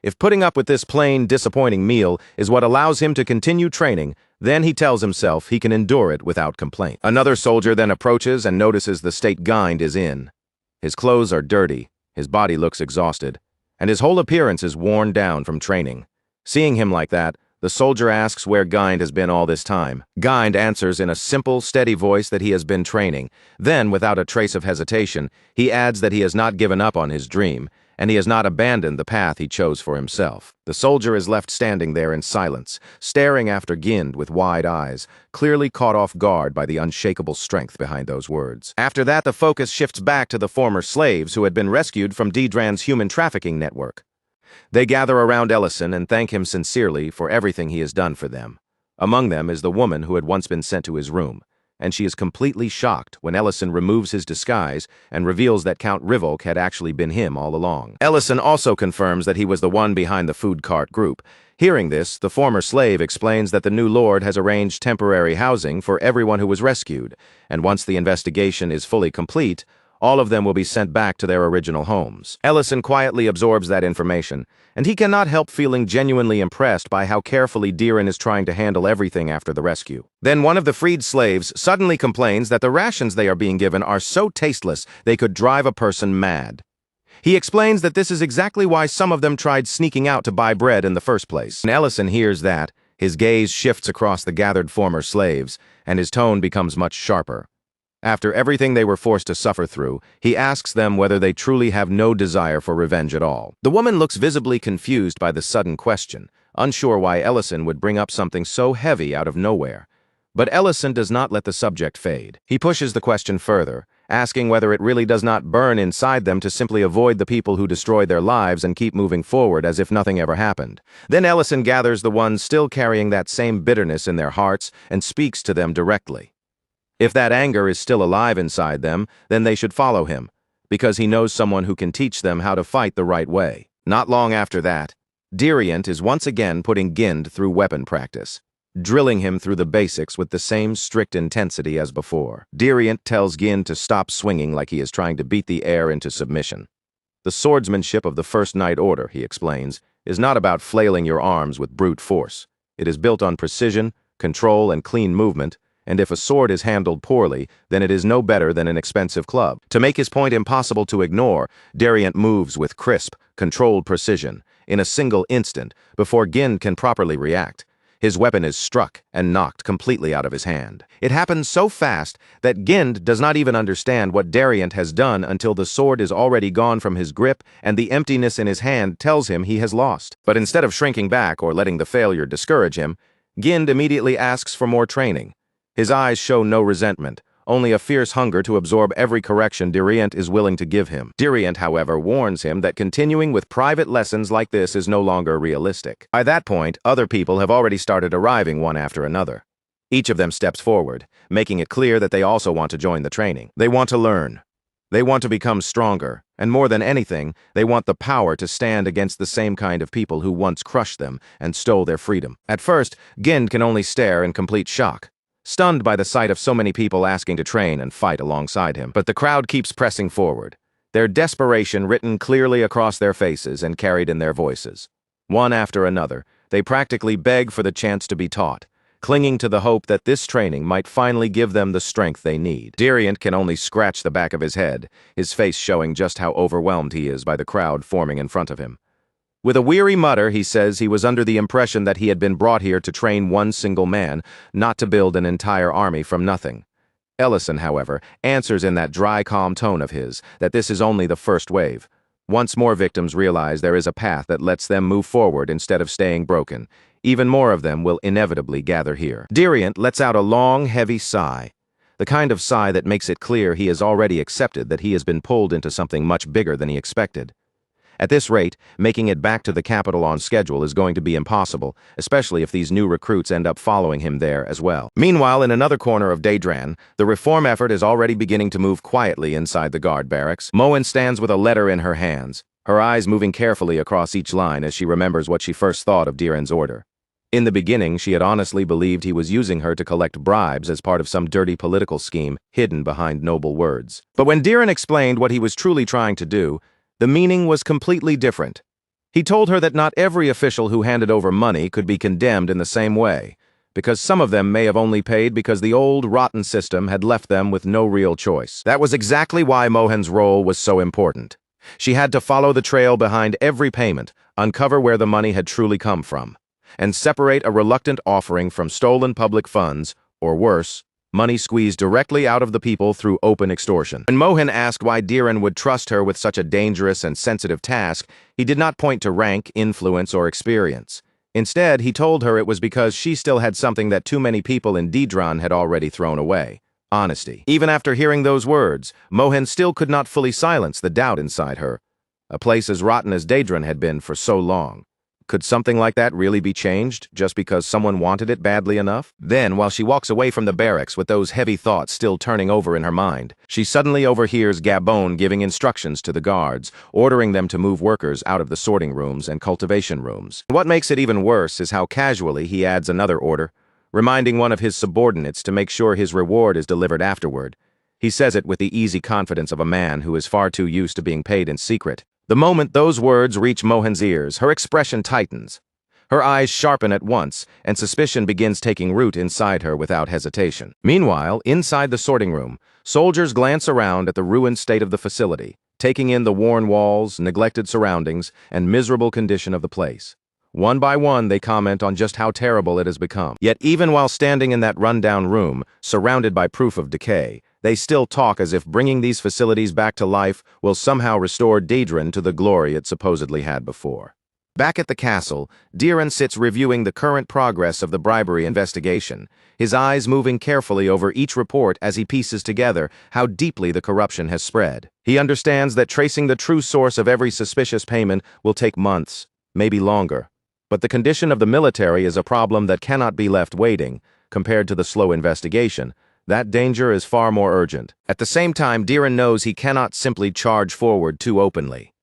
If putting up with this plain, disappointing meal is what allows him to continue training, then he tells himself he can endure it without complaint. Another soldier then approaches and notices the state Gind is in. His clothes are dirty, his body looks exhausted, and his whole appearance is worn down from training. Seeing him like that, the soldier asks where Gind has been all this time. Gind answers in a simple, steady voice that he has been training. Then, without a trace of hesitation, he adds that he has not given up on his dream, and he has not abandoned the path he chose for himself. The soldier is left standing there in silence, staring after Gind with wide eyes, clearly caught off guard by the unshakable strength behind those words. After that, the focus shifts back to the former slaves who had been rescued from Dedran's human trafficking network. They gather around Ellison and thank him sincerely for everything he has done for them. Among them is the woman who had once been sent to his room, and she is completely shocked when Ellison removes his disguise and reveals that Count Rivolk had actually been him all along. Ellison also confirms that he was the one behind the food cart group. Hearing this, the former slave explains that the new lord has arranged temporary housing for everyone who was rescued, and once the investigation is fully complete, all of them will be sent back to their original homes. Ellison quietly absorbs that information, and he cannot help feeling genuinely impressed by how carefully Deren is trying to handle everything after the rescue. Then one of the freed slaves suddenly complains that the rations they are being given are so tasteless they could drive a person mad. He explains that this is exactly why some of them tried sneaking out to buy bread in the first place. When Ellison hears that, his gaze shifts across the gathered former slaves, and his tone becomes much sharper. After everything they were forced to suffer through, he asks them whether they truly have no desire for revenge at all. The woman looks visibly confused by the sudden question, unsure why Ellison would bring up something so heavy out of nowhere. But Ellison does not let the subject fade. He pushes the question further, asking whether it really does not burn inside them to simply avoid the people who destroyed their lives and keep moving forward as if nothing ever happened. Then Ellison gathers the ones still carrying that same bitterness in their hearts and speaks to them directly. If that anger is still alive inside them, then they should follow him, because he knows someone who can teach them how to fight the right way. Not long after that, Deren is once again putting Gind through weapon practice, drilling him through the basics with the same strict intensity as before. Deren tells Gind to stop swinging like he is trying to beat the air into submission. The swordsmanship of the First Knight Order, he explains, is not about flailing your arms with brute force. It is built on precision, control, and clean movement, and if a sword is handled poorly, then it is no better than an expensive club. To make his point impossible to ignore, Deren moves with crisp, controlled precision, in a single instant, before Gind can properly react. His weapon is struck and knocked completely out of his hand. It happens so fast that Gind does not even understand what Deren has done until the sword is already gone from his grip and the emptiness in his hand tells him he has lost. But instead of shrinking back or letting the failure discourage him, Gind immediately asks for more training. His eyes show no resentment, only a fierce hunger to absorb every correction Deren is willing to give him. Deren, however, warns him that continuing with private lessons like this is no longer realistic. By that point, other people have already started arriving one after another. Each of them steps forward, making it clear that they also want to join the training. They want to learn. They want to become stronger, and more than anything, they want the power to stand against the same kind of people who once crushed them and stole their freedom. At first, Gind can only stare in complete shock, stunned by the sight of so many people asking to train and fight alongside him. But the crowd keeps pressing forward, their desperation written clearly across their faces and carried in their voices. One after another, they practically beg for the chance to be taught, clinging to the hope that this training might finally give them the strength they need. Deren can only scratch the back of his head, his face showing just how overwhelmed he is by the crowd forming in front of him. With a weary mutter, he says he was under the impression that he had been brought here to train one single man, not to build an entire army from nothing. Ellison, however, answers in that dry, calm tone of his that this is only the first wave. Once more victims realize there is a path that lets them move forward instead of staying broken, even more of them will inevitably gather here. Diriant lets out a long, heavy sigh, the kind of sigh that makes it clear he has already accepted that he has been pulled into something much bigger than he expected. At this rate, making it back to the capital on schedule is going to be impossible, especially if these new recruits end up following him there as well. Meanwhile, in another corner of Daedran, the reform effort is already beginning to move quietly inside the guard barracks. Moen stands with a letter in her hands, her eyes moving carefully across each line as she remembers what she first thought of Diren's order. In the beginning, she had honestly believed he was using her to collect bribes as part of some dirty political scheme hidden behind noble words. But when Diren explained what he was truly trying to do, the meaning was completely different. He told her that not every official who handed over money could be condemned in the same way, because some of them may have only paid because the old, rotten system had left them with no real choice. That was exactly why Mohen's role was so important. She had to follow the trail behind every payment, uncover where the money had truly come from, and separate a reluctant offering from stolen public funds, or worse, money squeezed directly out of the people through open extortion. When Mohen asked why Diren would trust her with such a dangerous and sensitive task, he did not point to rank, influence, or experience. Instead, he told her it was because she still had something that too many people in Daedran had already thrown away: honesty. Even after hearing those words, Mohen still could not fully silence the doubt inside her. A place as rotten as Daedran had been for so long. Could something like that really be changed just because someone wanted it badly enough? Then, while she walks away from the barracks with those heavy thoughts still turning over in her mind, she suddenly overhears Gabon giving instructions to the guards, ordering them to move workers out of the sorting rooms and cultivation rooms. What makes it even worse is how casually he adds another order, reminding one of his subordinates to make sure his reward is delivered afterward. He says it with the easy confidence of a man who is far too used to being paid in secret. The moment those words reach Mohen's ears, her expression tightens. Her eyes sharpen at once, and suspicion begins taking root inside her without hesitation. Meanwhile, inside the sorting room, soldiers glance around at the ruined state of the facility, taking in the worn walls, neglected surroundings, and miserable condition of the place. One by one, they comment on just how terrible it has become. Yet even while standing in that rundown room, surrounded by proof of decay, they still talk as if bringing these facilities back to life will somehow restore Daedran to the glory it supposedly had before. Back at the castle, Diren sits reviewing the current progress of the bribery investigation, his eyes moving carefully over each report as he pieces together how deeply the corruption has spread. He understands that tracing the true source of every suspicious payment will take months, maybe longer. But the condition of the military is a problem that cannot be left waiting. Compared to the slow investigation, that danger is far more urgent. At the same time, Diren knows he cannot simply charge forward too openly.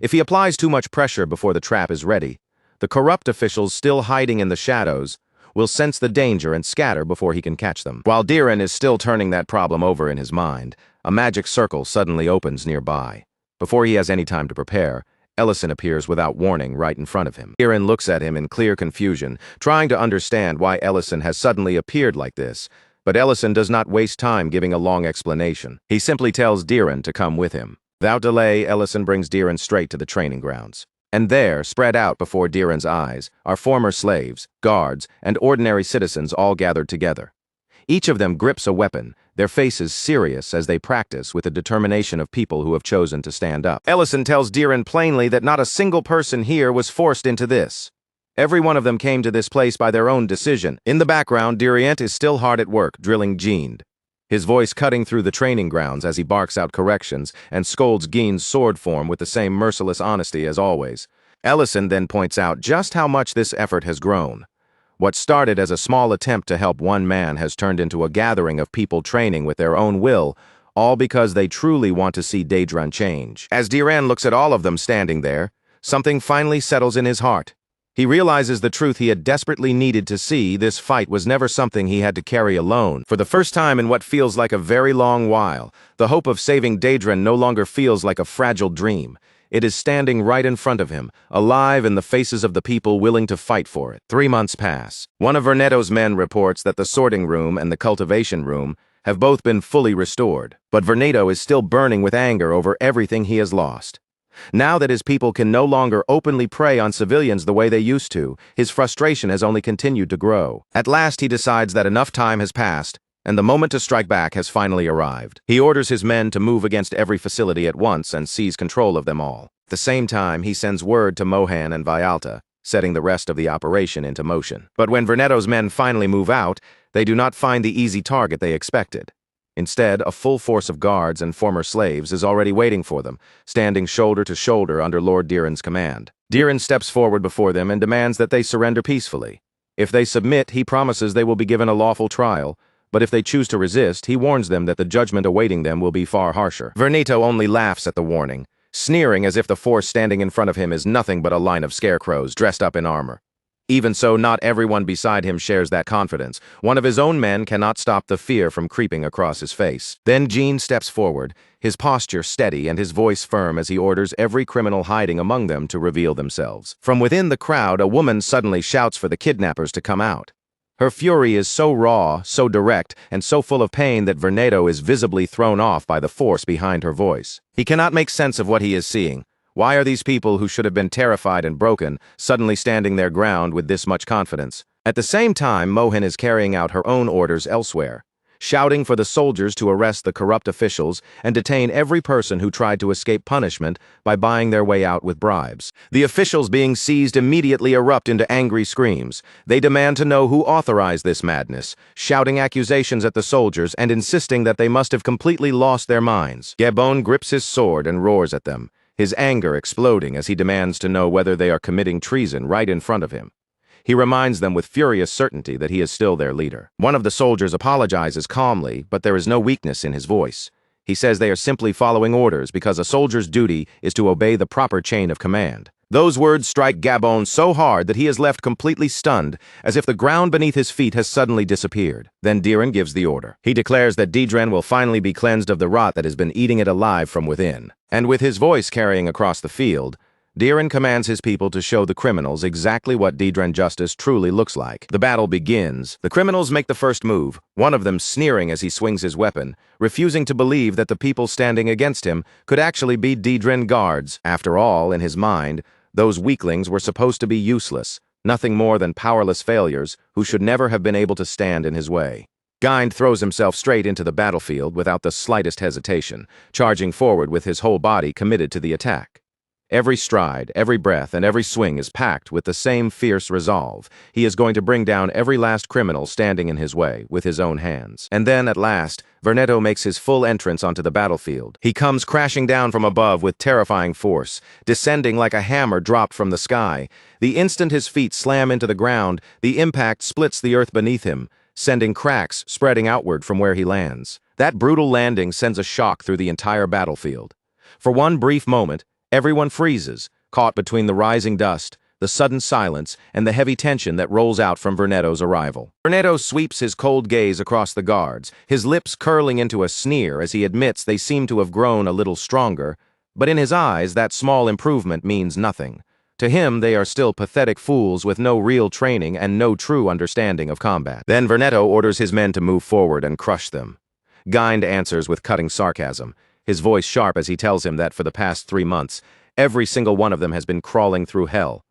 If he applies too much pressure before the trap is ready, the corrupt officials still hiding in the shadows will sense the danger and scatter before he can catch them. While Diren is still turning that problem over in his mind, a magic circle suddenly opens nearby. Before he has any time to prepare, Ellison appears without warning right in front of him. Diren looks at him in clear confusion, trying to understand why Ellison has suddenly appeared like this. But Ellison does not waste time giving a long explanation. He simply tells Diren to come with him. Without delay, Ellison brings Diren straight to the training grounds. And there, spread out before Diren's eyes, are former slaves, guards, and ordinary citizens all gathered together. Each of them grips a weapon, their faces serious as they practice with the determination of people who have chosen to stand up. Ellison tells Diren plainly that not a single person here was forced into this. Every one of them came to this place by their own decision. In the background, Diriant is still hard at work, drilling Jeend, his voice cutting through the training grounds as he barks out corrections and scolds Geen's sword form with the same merciless honesty as always. Ellison then points out just how much this effort has grown. What started as a small attempt to help one man has turned into a gathering of people training with their own will, all because they truly want to see Daedran change. As Diren looks at all of them standing there, something finally settles in his heart. He realizes the truth he had desperately needed to see. This fight was never something he had to carry alone. For the first time in what feels like a very long while, the hope of saving Daedran no longer feels like a fragile dream. It is standing right in front of him, alive in the faces of the people willing to fight for it. 3 months pass. One of Vernetto's men reports that the sorting room and the cultivation room have both been fully restored, but Vernetto is still burning with anger over everything he has lost. Now that his people can no longer openly prey on civilians the way they used to, his frustration has only continued to grow. At last he decides that enough time has passed, and the moment to strike back has finally arrived. He orders his men to move against every facility at once and seize control of them all. At the same time, he sends word to Mohan and Vyalta, setting the rest of the operation into motion. But when Vernetto's men finally move out, they do not find the easy target they expected. Instead, a full force of guards and former slaves is already waiting for them, standing shoulder to shoulder under Lord Dhiren's command. Dhiren steps forward before them and demands that they surrender peacefully. If they submit, he promises they will be given a lawful trial, but if they choose to resist, he warns them that the judgment awaiting them will be far harsher. Vernetto only laughs at the warning, sneering as if the force standing in front of him is nothing but a line of scarecrows dressed up in armor. Even so, not everyone beside him shares that confidence. One of his own men cannot stop the fear from creeping across his face. Then Jean steps forward, his posture steady and his voice firm as he orders every criminal hiding among them to reveal themselves. From within the crowd, a woman suddenly shouts for the kidnappers to come out. Her fury is so raw, so direct, and so full of pain that Vernetto is visibly thrown off by the force behind her voice. He cannot make sense of what he is seeing. Why are these people who should have been terrified and broken suddenly standing their ground with this much confidence? At the same time, Mohan is carrying out her own orders elsewhere, shouting for the soldiers to arrest the corrupt officials and detain every person who tried to escape punishment by buying their way out with bribes. The officials being seized immediately erupt into angry screams. They demand to know who authorized this madness, shouting accusations at the soldiers and insisting that they must have completely lost their minds. Gabon grips his sword and roars at them, his anger exploding as he demands to know whether they are committing treason right in front of him. He reminds them with furious certainty that he is still their leader. One of the soldiers apologizes calmly, but there is no weakness in his voice. He says they are simply following orders because a soldier's duty is to obey the proper chain of command. Those words strike Gabon so hard that he is left completely stunned, as if the ground beneath his feet has suddenly disappeared. Then Dhiren gives the order. He declares that Dhiren will finally be cleansed of the rot that has been eating it alive from within. And with his voice carrying across the field, Dhiren commands his people to show the criminals exactly what Dhiren justice truly looks like. The battle begins. The criminals make the first move, one of them sneering as he swings his weapon, refusing to believe that the people standing against him could actually be Dhiren guards. After all, in his mind, those weaklings were supposed to be useless, nothing more than powerless failures who should never have been able to stand in his way. Gynd throws himself straight into the battlefield without the slightest hesitation, charging forward with his whole body committed to the attack. Every stride, every breath, and every swing is packed with the same fierce resolve. He is going to bring down every last criminal standing in his way with his own hands. And then, at last, Vernetto makes his full entrance onto the battlefield. He comes crashing down from above with terrifying force, descending like a hammer dropped from the sky. The instant his feet slam into the ground, the impact splits the earth beneath him, sending cracks spreading outward from where he lands. That brutal landing sends a shock through the entire battlefield. For one brief moment, everyone freezes, caught between the rising dust, the sudden silence, and the heavy tension that rolls out from Vernetto's arrival. Vernetto sweeps his cold gaze across the guards, his lips curling into a sneer as he admits they seem to have grown a little stronger, but in his eyes that small improvement means nothing. To him, they are still pathetic fools with no real training and no true understanding of combat. Then Vernetto orders his men to move forward and crush them. Gynd answers with cutting sarcasm, his voice sharp as he tells him that for the past 3 months, every single one of them has been crawling through hell.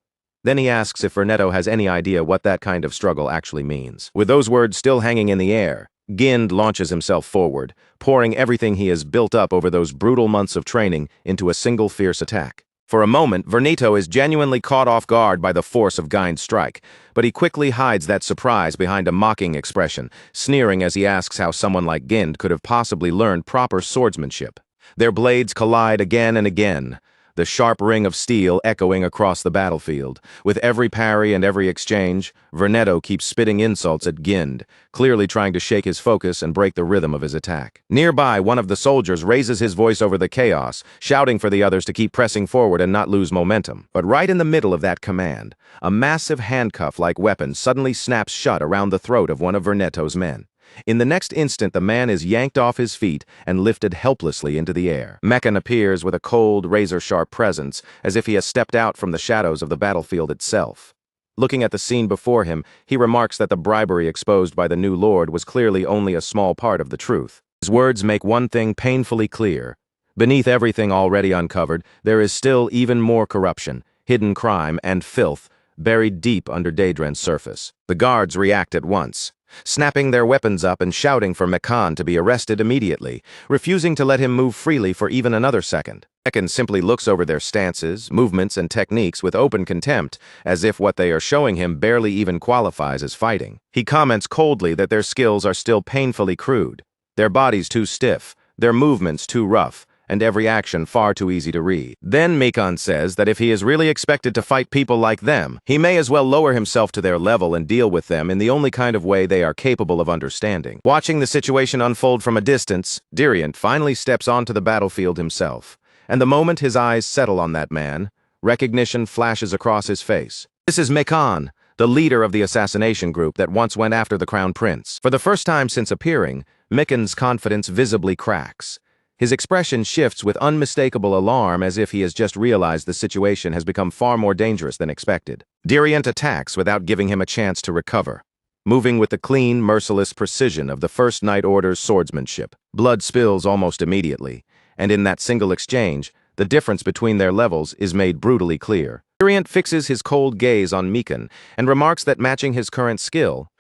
Then he asks if Vernetto has any idea what that kind of struggle actually means. With those words still hanging in the air, Gynd launches himself forward, pouring everything he has built up over those brutal months of training into a single fierce attack. For a moment, Vernetto is genuinely caught off guard by the force of Gynd's strike, but he quickly hides that surprise behind a mocking expression, sneering as he asks how someone like Gynd could have possibly learned proper swordsmanship. Their blades collide again and again, the sharp ring of steel echoing across the battlefield. With every parry and every exchange, Vernetto keeps spitting insults at Gynd, clearly trying to shake his focus and break the rhythm of his attack. Nearby, one of the soldiers raises his voice over the chaos, shouting for the others to keep pressing forward and not lose momentum. But right in the middle of that command, a massive handcuff-like weapon suddenly snaps shut around the throat of one of Vernetto's men. In the next instant, the man is yanked off his feet and lifted helplessly into the air. Meccan appears with a cold, razor-sharp presence, as if he has stepped out from the shadows of the battlefield itself. Looking at the scene before him, he remarks that the bribery exposed by the new lord was clearly only a small part of the truth. His words make one thing painfully clear. Beneath everything already uncovered, there is still even more corruption, hidden crime, and filth buried deep under Daedran's surface. The guards react at once, snapping their weapons up and shouting for Mekan to be arrested immediately, refusing to let him move freely for even another second. Mekan simply looks over their stances, movements, and techniques with open contempt, as if what they are showing him barely even qualifies as fighting. He comments coldly that their skills are still painfully crude, their bodies too stiff, their movements too rough, and every action far too easy to read. Then Mekan says that if he is really expected to fight people like them, he may as well lower himself to their level and deal with them in the only kind of way they are capable of understanding. Watching the situation unfold from a distance, Dronzer finally steps onto the battlefield himself, and the moment his eyes settle on that man, recognition flashes across his face. This is Mekan, the leader of the assassination group that once went after the Crown Prince. For the first time since appearing, Mekan's confidence visibly cracks. His expression shifts with unmistakable alarm, as if he has just realized the situation has become far more dangerous than expected. Dronzer attacks without giving him a chance to recover, moving with the clean, merciless precision of the First Night Order's swordsmanship. Blood spills almost immediately, and in that single exchange, the difference between their levels is made brutally clear. Dronzer fixes his cold gaze on Mekan and remarks that matching his current skill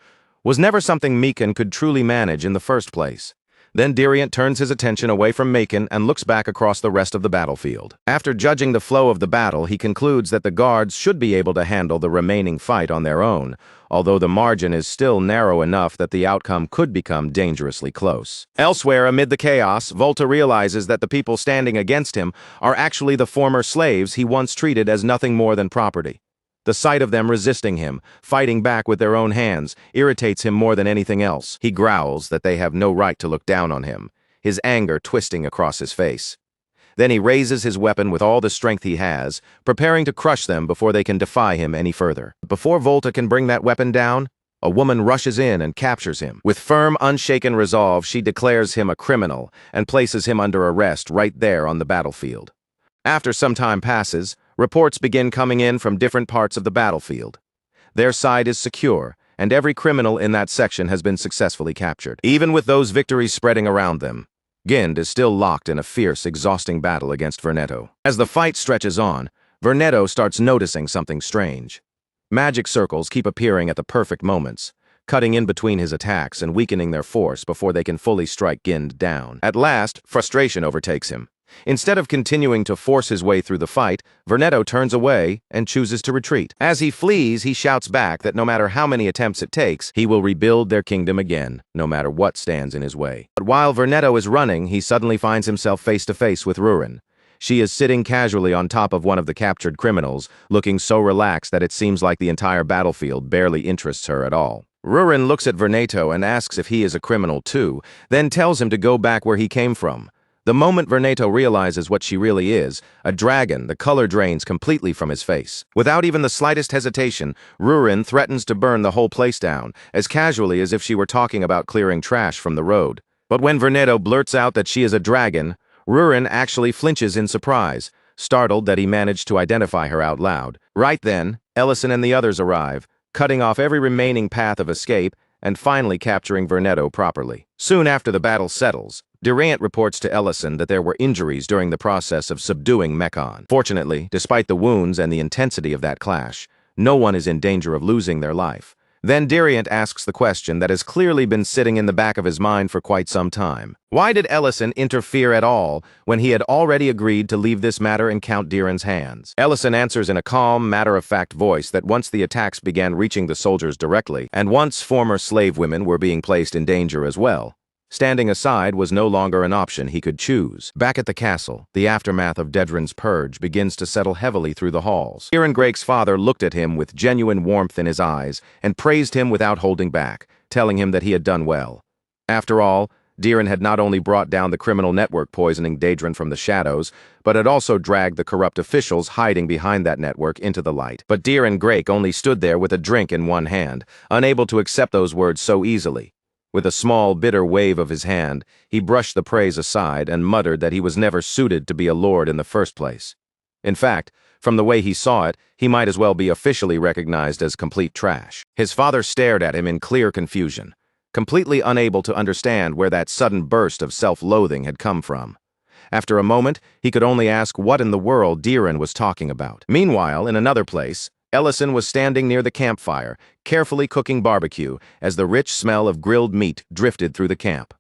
was never something Mekan could truly manage in the first place. Then Dronzer turns his attention away from Mekan and looks back across the rest of the battlefield. After judging the flow of the battle, he concludes that the guards should be able to handle the remaining fight on their own, although the margin is still narrow enough that the outcome could become dangerously close. Elsewhere, amid the chaos, Volta realizes that the people standing against him are actually the former slaves he once treated as nothing more than property. The sight of them resisting him, fighting back with their own hands, irritates him more than anything else. He growls that they have no right to look down on him, his anger twisting across his face. Then he raises his weapon with all the strength he has, preparing to crush them before they can defy him any further. Before Volta can bring that weapon down, a woman rushes in and captures him. With firm, unshaken resolve, she declares him a criminal and places him under arrest right there on the battlefield. After some time passes, reports begin coming in from different parts of the battlefield. Their side is secure, and every criminal in that section has been successfully captured. Even with those victories spreading around them, Gind is still locked in a fierce, exhausting battle against Vernetto. As the fight stretches on, Vernetto starts noticing something strange. Magic circles keep appearing at the perfect moments, cutting in between his attacks and weakening their force before they can fully strike Gind down. At last, frustration overtakes him. Instead of continuing to force his way through the fight, Vernetto turns away and chooses to retreat. As he flees, he shouts back that no matter how many attempts it takes, he will rebuild their kingdom again, no matter what stands in his way. But while Vernetto is running, he suddenly finds himself face to face with Rurin. She is sitting casually on top of one of the captured criminals, looking so relaxed that it seems like the entire battlefield barely interests her at all. Rurin looks at Vernetto and asks if he is a criminal too, then tells him to go back where he came from. The moment Vernetto realizes what she really is, a dragon, the color drains completely from his face. Without even the slightest hesitation, Rurin threatens to burn the whole place down, as casually as if she were talking about clearing trash from the road. But when Vernetto blurts out that she is a dragon, Rurin actually flinches in surprise, startled that he managed to identify her out loud. Right then, Ellison and the others arrive, cutting off every remaining path of escape and finally capturing Vernetto properly. Soon after the battle settles, Durant reports to Ellison that there were injuries during the process of subduing Mekan. Fortunately, despite the wounds and the intensity of that clash, no one is in danger of losing their life. Then Durant asks the question that has clearly been sitting in the back of his mind for quite some time. Why did Ellison interfere at all when he had already agreed to leave this matter in Count Diran's hands? Ellison answers in a calm, matter-of-fact voice that once the attacks began reaching the soldiers directly, and once former slave women were being placed in danger as well, standing aside was no longer an option he could choose. Back at the castle, the aftermath of Dedrin's purge begins to settle heavily through the halls. Diran Grake's father looked at him with genuine warmth in his eyes and praised him without holding back, telling him that he had done well. After all, Diran had not only brought down the criminal network poisoning Daedrin from the shadows, but had also dragged the corrupt officials hiding behind that network into the light. But Diran Grake only stood there with a drink in one hand, unable to accept those words so easily. With a small, bitter wave of his hand, he brushed the praise aside and muttered that he was never suited to be a lord in the first place. In fact, from the way he saw it, he might as well be officially recognized as complete trash. His father stared at him in clear confusion, completely unable to understand where that sudden burst of self-loathing had come from. After a moment, he could only ask what in the world Diren was talking about. Meanwhile, in another place, Ellison was standing near the campfire, carefully cooking barbecue as the rich smell of grilled meat drifted through the camp.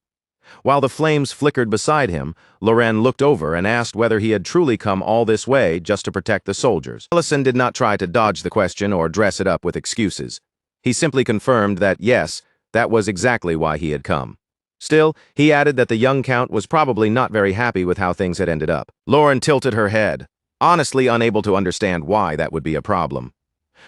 While the flames flickered beside him, Loren looked over and asked whether he had truly come all this way just to protect the soldiers. Ellison did not try to dodge the question or dress it up with excuses. He simply confirmed that, yes, that was exactly why he had come. Still, he added that the young count was probably not very happy with how things had ended up. Loren tilted her head, honestly unable to understand why that would be a problem.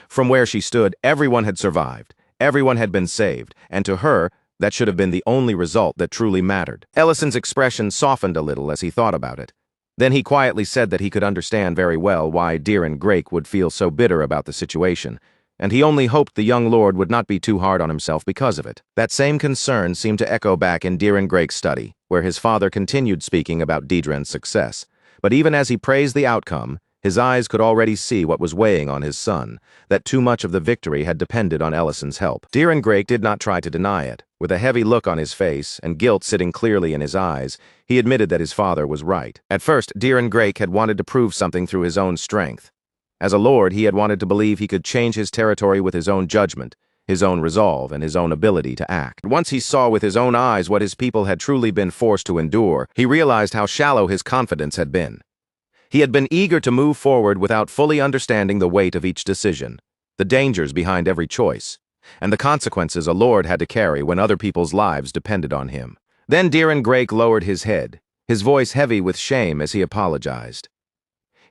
From where she stood, everyone had survived, everyone had been saved, and to her, that should have been the only result that truly mattered. Ellison's expression softened a little as he thought about it. Then he quietly said that he could understand very well why Diren Grake would feel so bitter about the situation, and he only hoped the young lord would not be too hard on himself because of it. That same concern seemed to echo back in Diren Grake's study, where his father continued speaking about Diren's success. But even as he praised the outcome, his eyes could already see what was weighing on his son, that too much of the victory had depended on Ellison's help. Diren Grake did not try to deny it. With a heavy look on his face and guilt sitting clearly in his eyes, he admitted that his father was right. At first, Diren Grake had wanted to prove something through his own strength. As a lord, he had wanted to believe he could change his territory with his own judgment, his own resolve, and his own ability to act. Once he saw with his own eyes what his people had truly been forced to endure, he realized how shallow his confidence had been. He had been eager to move forward without fully understanding the weight of each decision, the dangers behind every choice, and the consequences a lord had to carry when other people's lives depended on him. Then Diren Grake lowered his head, his voice heavy with shame as he apologized.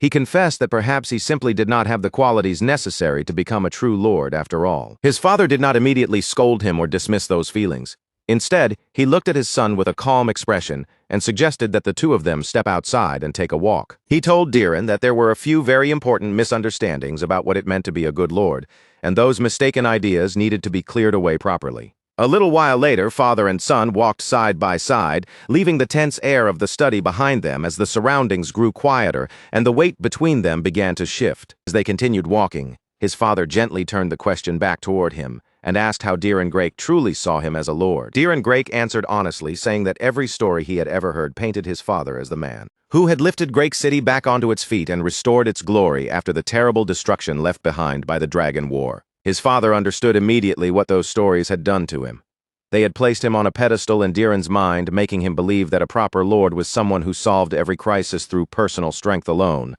He confessed that perhaps he simply did not have the qualities necessary to become a true lord after all. His father did not immediately scold him or dismiss those feelings. Instead, he looked at his son with a calm expression and suggested that the two of them step outside and take a walk. He told Diren that there were a few very important misunderstandings about what it meant to be a good lord, and those mistaken ideas needed to be cleared away properly. A little while later, father and son walked side by side, leaving the tense air of the study behind them as the surroundings grew quieter and the weight between them began to shift. As they continued walking, his father gently turned the question back toward him and asked how Diren Grake truly saw him as a lord. Diren Grake answered honestly, saying that every story he had ever heard painted his father as the man who had lifted Grake City back onto its feet and restored its glory after the terrible destruction left behind by the Dragon War. His father understood immediately what those stories had done to him. They had placed him on a pedestal in Diren's mind, making him believe that a proper lord was someone who solved every crisis through personal strength alone.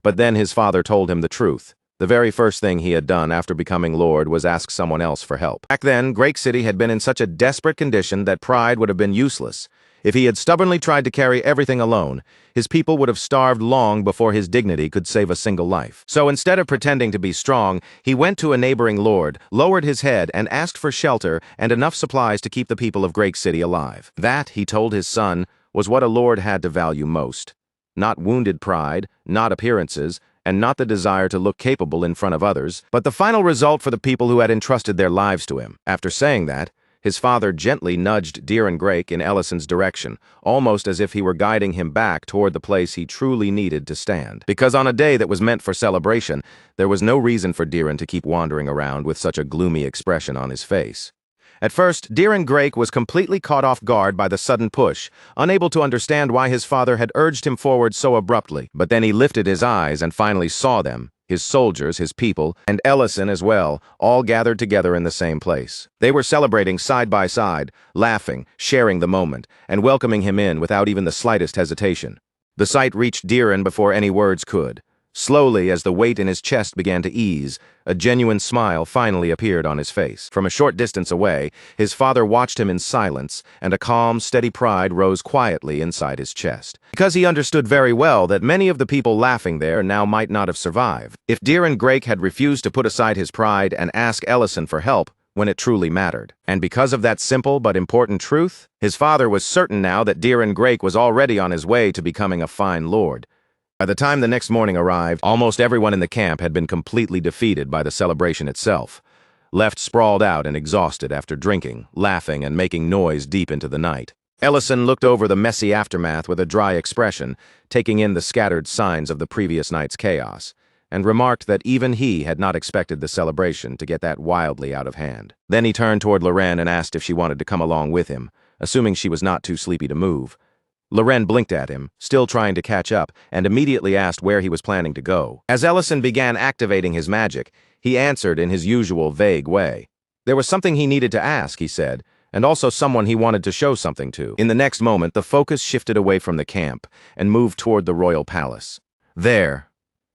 But then his father told him the truth. The very first thing he had done after becoming lord was ask someone else for help. Back then, Grake City had been in such a desperate condition that pride would have been useless. If he had stubbornly tried to carry everything alone, his people would have starved long before his dignity could save a single life. So instead of pretending to be strong, he went to a neighboring lord, lowered his head, and asked for shelter and enough supplies to keep the people of Grake City alive. That, he told his son, was what a lord had to value most. Not wounded pride, not appearances, and not the desire to look capable in front of others, but the final result for the people who had entrusted their lives to him. After saying that, his father gently nudged Diren Grake in Ellison's direction, almost as if he were guiding him back toward the place he truly needed to stand. Because on a day that was meant for celebration, there was no reason for Diren to keep wandering around with such a gloomy expression on his face. At first, Diren Grake was completely caught off guard by the sudden push, unable to understand why his father had urged him forward so abruptly. But then he lifted his eyes and finally saw them, his soldiers, his people, and Ellison as well, all gathered together in the same place. They were celebrating side by side, laughing, sharing the moment, and welcoming him in without even the slightest hesitation. The sight reached Diren before any words could. Slowly, as the weight in his chest began to ease, a genuine smile finally appeared on his face. From a short distance away, his father watched him in silence, and a calm, steady pride rose quietly inside his chest. Because he understood very well that many of the people laughing there now might not have survived. If Diren Grake had refused to put aside his pride and ask Ellison for help when it truly mattered. And because of that simple but important truth, his father was certain now that Diren Grake was already on his way to becoming a fine lord. By the time the next morning arrived, almost everyone in the camp had been completely defeated by the celebration itself, left sprawled out and exhausted after drinking, laughing, and making noise deep into the night. Ellison looked over the messy aftermath with a dry expression, taking in the scattered signs of the previous night's chaos, and remarked that even he had not expected the celebration to get that wildly out of hand. Then he turned toward Loren and asked if she wanted to come along with him, assuming she was not too sleepy to move. Loren blinked at him, still trying to catch up, and immediately asked where he was planning to go. As Ellison began activating his magic, he answered in his usual vague way. There was something he needed to ask, he said, and also someone he wanted to show something to. In the next moment, the focus shifted away from the camp and moved toward the royal palace. There,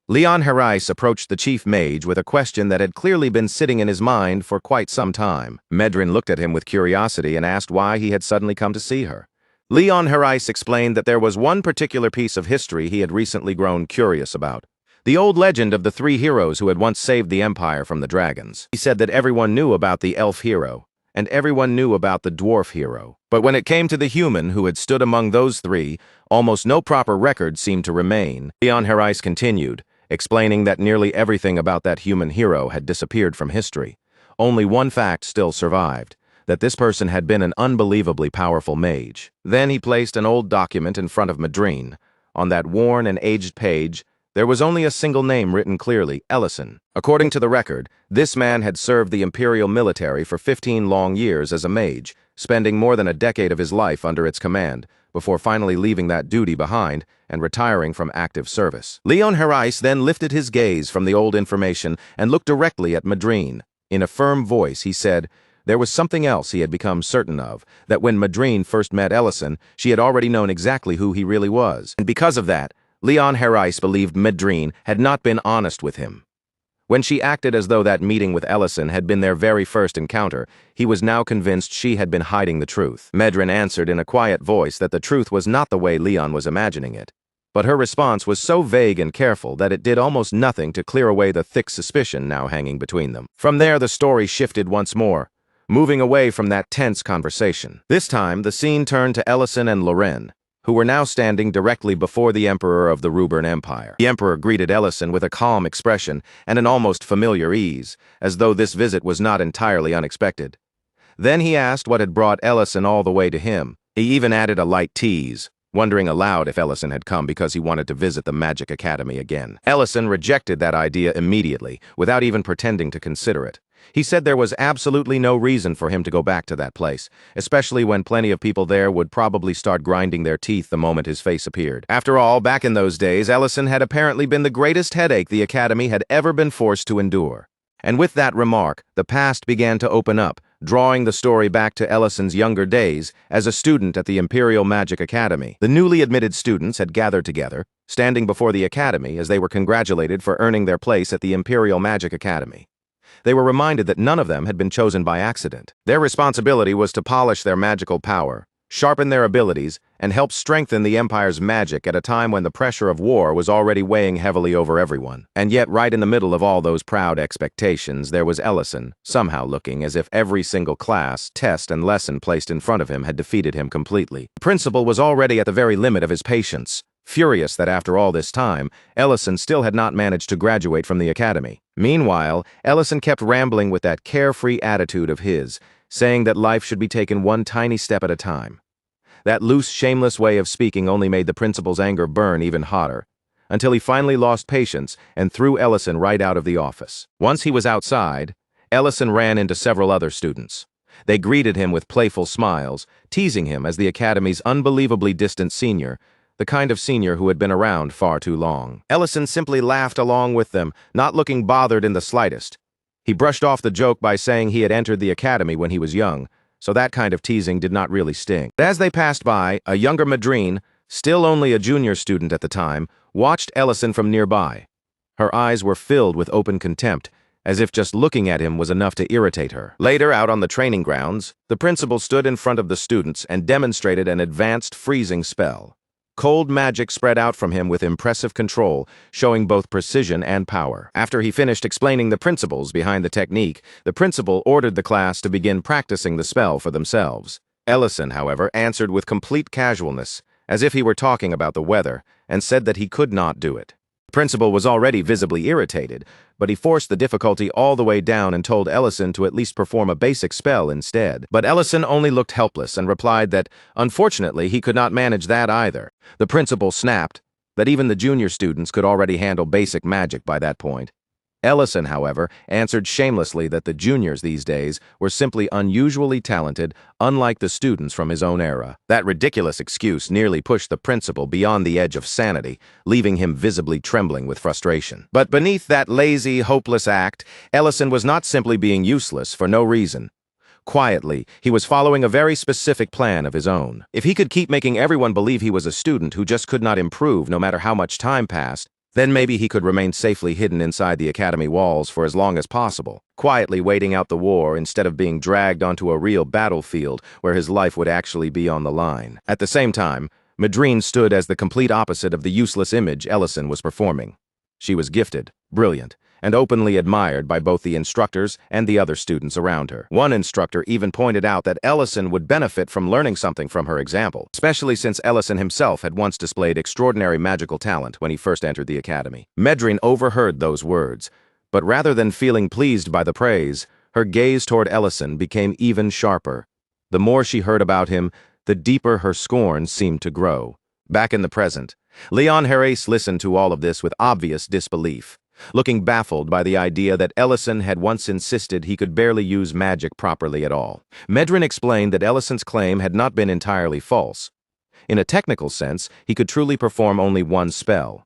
Leon Herais approached the chief mage with a question that had clearly been sitting in his mind for quite some time. Medrin looked at him with curiosity and asked why he had suddenly come to see her. Leon Herais explained that there was one particular piece of history he had recently grown curious about. The old legend of the three heroes who had once saved the Empire from the dragons. He said that everyone knew about the elf hero, and everyone knew about the dwarf hero. But when it came to the human who had stood among those three, almost no proper record seemed to remain. Leon Herais continued, explaining that nearly everything about that human hero had disappeared from history. Only one fact still survived, that this person had been an unbelievably powerful mage. Then he placed an old document in front of Madrine. On that worn and aged page, there was only a single name written clearly, Ellison. According to the record, this man had served the Imperial military for 15 long years as a mage, spending more than a decade of his life under its command, before finally leaving that duty behind and retiring from active service. Leon Herais then lifted his gaze from the old information and looked directly at Madrine. In a firm voice, he said, there was something else he had become certain of, that when Madrine first met Ellison, she had already known exactly who he really was. And because of that, Leon Herais believed Madrine had not been honest with him. When she acted as though that meeting with Ellison had been their very first encounter, he was now convinced she had been hiding the truth. Madrine answered in a quiet voice that the truth was not the way Leon was imagining it. But her response was so vague and careful that it did almost nothing to clear away the thick suspicion now hanging between them. From there, the story shifted once more, moving away from that tense conversation. This time, the scene turned to Ellison and Loren, who were now standing directly before the Emperor of the Rubern Empire. The Emperor greeted Ellison with a calm expression and an almost familiar ease, as though this visit was not entirely unexpected. Then he asked what had brought Ellison all the way to him. He even added a light tease, wondering aloud if Ellison had come because he wanted to visit the Magic Academy again. Ellison rejected that idea immediately, without even pretending to consider it. He said there was absolutely no reason for him to go back to that place, especially when plenty of people there would probably start grinding their teeth the moment his face appeared. After all, back in those days, Ellison had apparently been the greatest headache the Academy had ever been forced to endure. And with that remark, the past began to open up, drawing the story back to Ellison's younger days as a student at the Imperial Magic Academy. The newly admitted students had gathered together, standing before the Academy as they were congratulated for earning their place at the Imperial Magic Academy. They were reminded that none of them had been chosen by accident. Their responsibility was to polish their magical power, sharpen their abilities, and help strengthen the Empire's magic at a time when the pressure of war was already weighing heavily over everyone. And yet, right in the middle of all those proud expectations, there was Ellison, somehow looking as if every single class, test, and lesson placed in front of him had defeated him completely. The principal was already at the very limit of his patience, furious that after all this time, Ellison still had not managed to graduate from the academy. Meanwhile, Ellison kept rambling with that carefree attitude of his, saying that life should be taken one tiny step at a time. That loose, shameless way of speaking only made the principal's anger burn even hotter, until he finally lost patience and threw Ellison right out of the office. Once he was outside, Ellison ran into several other students. They greeted him with playful smiles, teasing him as the academy's unbelievably distant senior, the kind of senior who had been around far too long. Ellison simply laughed along with them, not looking bothered in the slightest. He brushed off the joke by saying he had entered the academy when he was young, so that kind of teasing did not really sting. As they passed by, a younger Madrine, still only a junior student at the time, watched Ellison from nearby. Her eyes were filled with open contempt, as if just looking at him was enough to irritate her. Later, out on the training grounds, the principal stood in front of the students and demonstrated an advanced freezing spell. Cold magic spread out from him with impressive control, showing both precision and power. After he finished explaining the principles behind the technique, the principal ordered the class to begin practicing the spell for themselves. Ellison, however, answered with complete casualness, as if he were talking about the weather, and said that he could not do it. The principal was already visibly irritated, but he forced the difficulty all the way down and told Ellison to at least perform a basic spell instead. But Ellison only looked helpless and replied that, unfortunately, he could not manage that either. The principal snapped that even the junior students could already handle basic magic by that point. Ellison, however, answered shamelessly that the juniors these days were simply unusually talented, unlike the students from his own era. That ridiculous excuse nearly pushed the principal beyond the edge of sanity, leaving him visibly trembling with frustration. But beneath that lazy, hopeless act, Ellison was not simply being useless for no reason. Quietly, he was following a very specific plan of his own. If he could keep making everyone believe he was a student who just could not improve no matter how much time passed, then maybe he could remain safely hidden inside the academy walls for as long as possible, quietly waiting out the war instead of being dragged onto a real battlefield where his life would actually be on the line. At the same time, Madrine stood as the complete opposite of the useless image Ellison was performing. She was gifted, brilliant, and openly admired by both the instructors and the other students around her. One instructor even pointed out that Ellison would benefit from learning something from her example, especially since Ellison himself had once displayed extraordinary magical talent when he first entered the academy. Madrine overheard those words, but rather than feeling pleased by the praise, her gaze toward Ellison became even sharper. The more she heard about him, the deeper her scorn seemed to grow. Back in the present, Leon Harris listened to all of this with obvious disbelief, looking baffled by the idea that Ellison had once insisted he could barely use magic properly at all. Madrine explained that Ellison's claim had not been entirely false. In a technical sense, he could truly perform only one spell.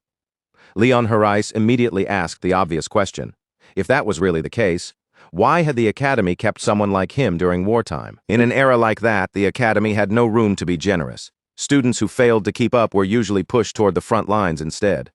Leon Harris immediately asked the obvious question. If that was really the case, why had the academy kept someone like him during wartime? In an era like that, the academy had no room to be generous. Students who failed to keep up were usually pushed toward the front lines instead.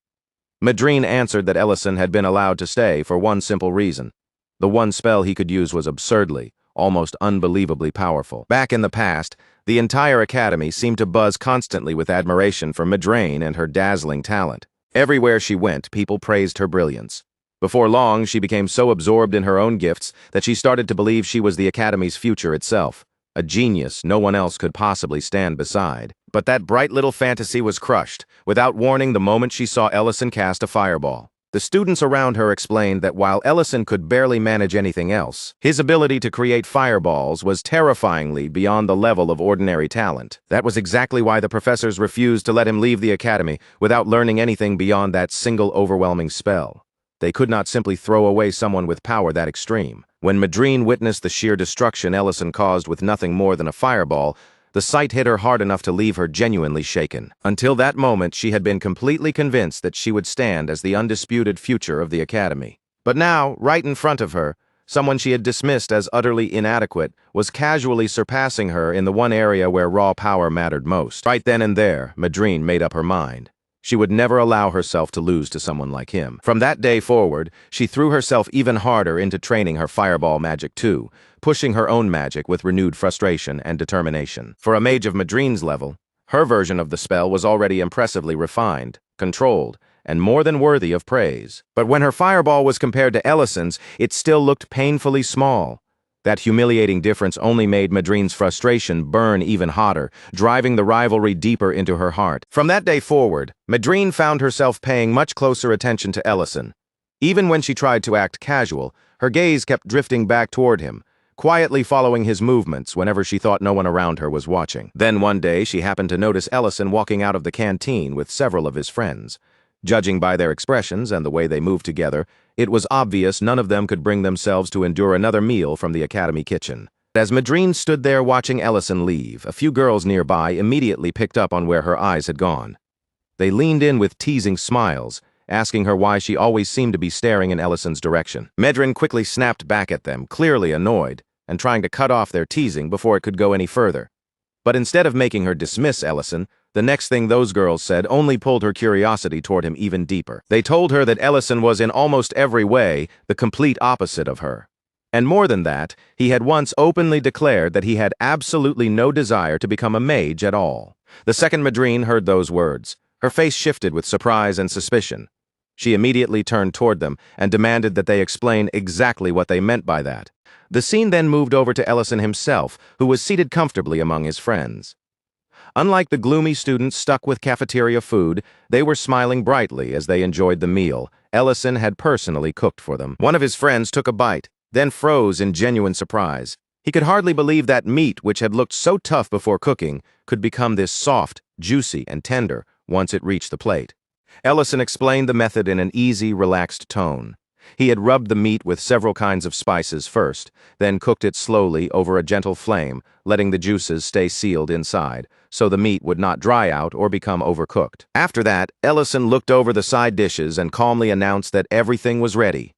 Madrine answered that Ellison had been allowed to stay for one simple reason. The one spell he could use was absurdly, almost unbelievably powerful. Back in the past, the entire academy seemed to buzz constantly with admiration for Madrine and her dazzling talent. Everywhere she went, people praised her brilliance. Before long, she became so absorbed in her own gifts that she started to believe she was the academy's future itself, a genius no one else could possibly stand beside. But that bright little fantasy was crushed, without warning, the moment she saw Ellison cast a fireball. The students around her explained that while Ellison could barely manage anything else, his ability to create fireballs was terrifyingly beyond the level of ordinary talent. That was exactly why the professors refused to let him leave the academy without learning anything beyond that single overwhelming spell. They could not simply throw away someone with power that extreme. When Madrine witnessed the sheer destruction Ellison caused with nothing more than a fireball, the sight hit her hard enough to leave her genuinely shaken. Until that moment, she had been completely convinced that she would stand as the undisputed future of the academy. But now, right in front of her, someone she had dismissed as utterly inadequate was casually surpassing her in the one area where raw power mattered most. Right then and there, Madrine made up her mind. She would never allow herself to lose to someone like him. From that day forward, she threw herself even harder into training her fireball magic too, pushing her own magic with renewed frustration and determination. For a mage of Madrine's level, her version of the spell was already impressively refined, controlled, and more than worthy of praise. But when her fireball was compared to Ellison's, it still looked painfully small. That humiliating difference only made Madrine's frustration burn even hotter, driving the rivalry deeper into her heart. From that day forward, Madrine found herself paying much closer attention to Ellison. Even when she tried to act casual, her gaze kept drifting back toward him, quietly following his movements whenever she thought no one around her was watching. Then one day she happened to notice Ellison walking out of the canteen with several of his friends. Judging by their expressions and the way they moved together, it was obvious none of them could bring themselves to endure another meal from the academy kitchen. As Madrine stood there watching Ellison leave, a few girls nearby immediately picked up on where her eyes had gone. They leaned in with teasing smiles, asking her why she always seemed to be staring in Ellison's direction. Madrine quickly snapped back at them, clearly annoyed, and trying to cut off their teasing before it could go any further. But instead of making her dismiss Ellison, the next thing those girls said only pulled her curiosity toward him even deeper. They told her that Ellison was in almost every way the complete opposite of her. And more than that, he had once openly declared that he had absolutely no desire to become a mage at all. The second Madrine heard those words, her face shifted with surprise and suspicion. She immediately turned toward them and demanded that they explain exactly what they meant by that. The scene then moved over to Ellison himself, who was seated comfortably among his friends. Unlike the gloomy students stuck with cafeteria food, they were smiling brightly as they enjoyed the meal Ellison had personally cooked for them. One of his friends took a bite, then froze in genuine surprise. He could hardly believe that meat, which had looked so tough before cooking, could become this soft, juicy, and tender once it reached the plate. Ellison explained the method in an easy, relaxed tone. He had rubbed the meat with several kinds of spices first, then cooked it slowly over a gentle flame, letting the juices stay sealed inside, so the meat would not dry out or become overcooked. After that, Ellison looked over the side dishes and calmly announced that everything was ready.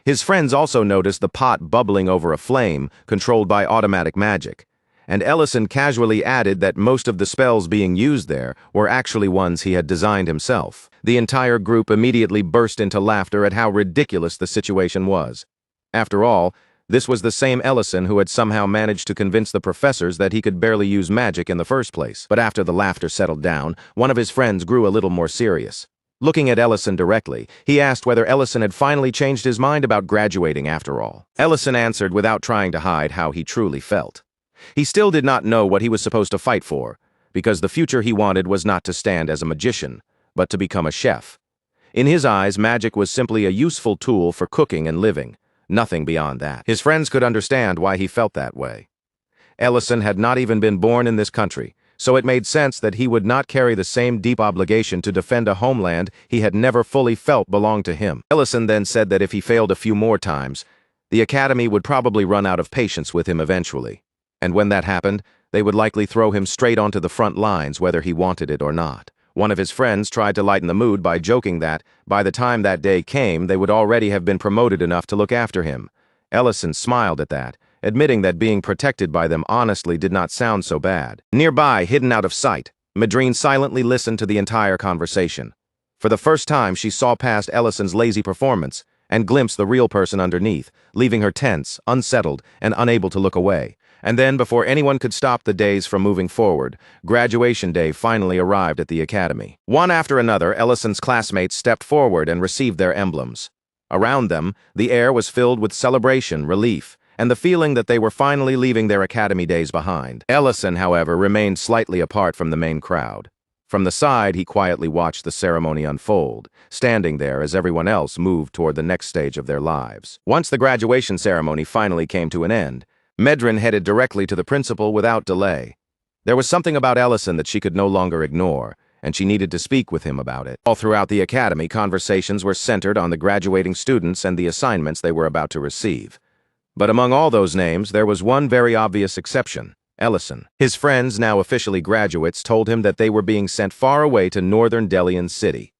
His friends also noticed the pot bubbling over a flame, controlled by automatic magic, and Ellison casually added that most of the spells being used there were actually ones he had designed himself. The entire group immediately burst into laughter at how ridiculous the situation was. After all, this was the same Ellison who had somehow managed to convince the professors that he could barely use magic in the first place. But after the laughter settled down, one of his friends grew a little more serious. Looking at Ellison directly, he asked whether Ellison had finally changed his mind about graduating after all. Ellison answered without trying to hide how he truly felt. He still did not know what he was supposed to fight for, because the future he wanted was not to stand as a magician, but to become a chef. In his eyes, magic was simply a useful tool for cooking and living, nothing beyond that. His friends could understand why he felt that way. Ellison had not even been born in this country, so it made sense that he would not carry the same deep obligation to defend a homeland he had never fully felt belonged to him. Ellison then said that if he failed a few more times, the academy would probably run out of patience with him eventually. And when that happened, they would likely throw him straight onto the front lines whether he wanted it or not. One of his friends tried to lighten the mood by joking that, by the time that day came, they would already have been promoted enough to look after him. Ellison smiled at that, admitting that being protected by them honestly did not sound so bad. Nearby, hidden out of sight, Madrine silently listened to the entire conversation. For the first time, she saw past Ellison's lazy performance and glimpsed the real person underneath, leaving her tense, unsettled, and unable to look away. And then, before anyone could stop the days from moving forward, graduation day finally arrived at the academy. One after another, Ellison's classmates stepped forward and received their emblems. Around them, the air was filled with celebration, relief, and the feeling that they were finally leaving their academy days behind. Ellison, however, remained slightly apart from the main crowd. From the side, he quietly watched the ceremony unfold, standing there as everyone else moved toward the next stage of their lives. Once the graduation ceremony finally came to an end, Madrine headed directly to the principal without delay. There was something about Ellison that she could no longer ignore, and she needed to speak with him about it. All throughout the academy, conversations were centered on the graduating students and the assignments they were about to receive. But among all those names, there was one very obvious exception: Ellison. His friends, now officially graduates, told him that they were being sent far away to northern Delian City.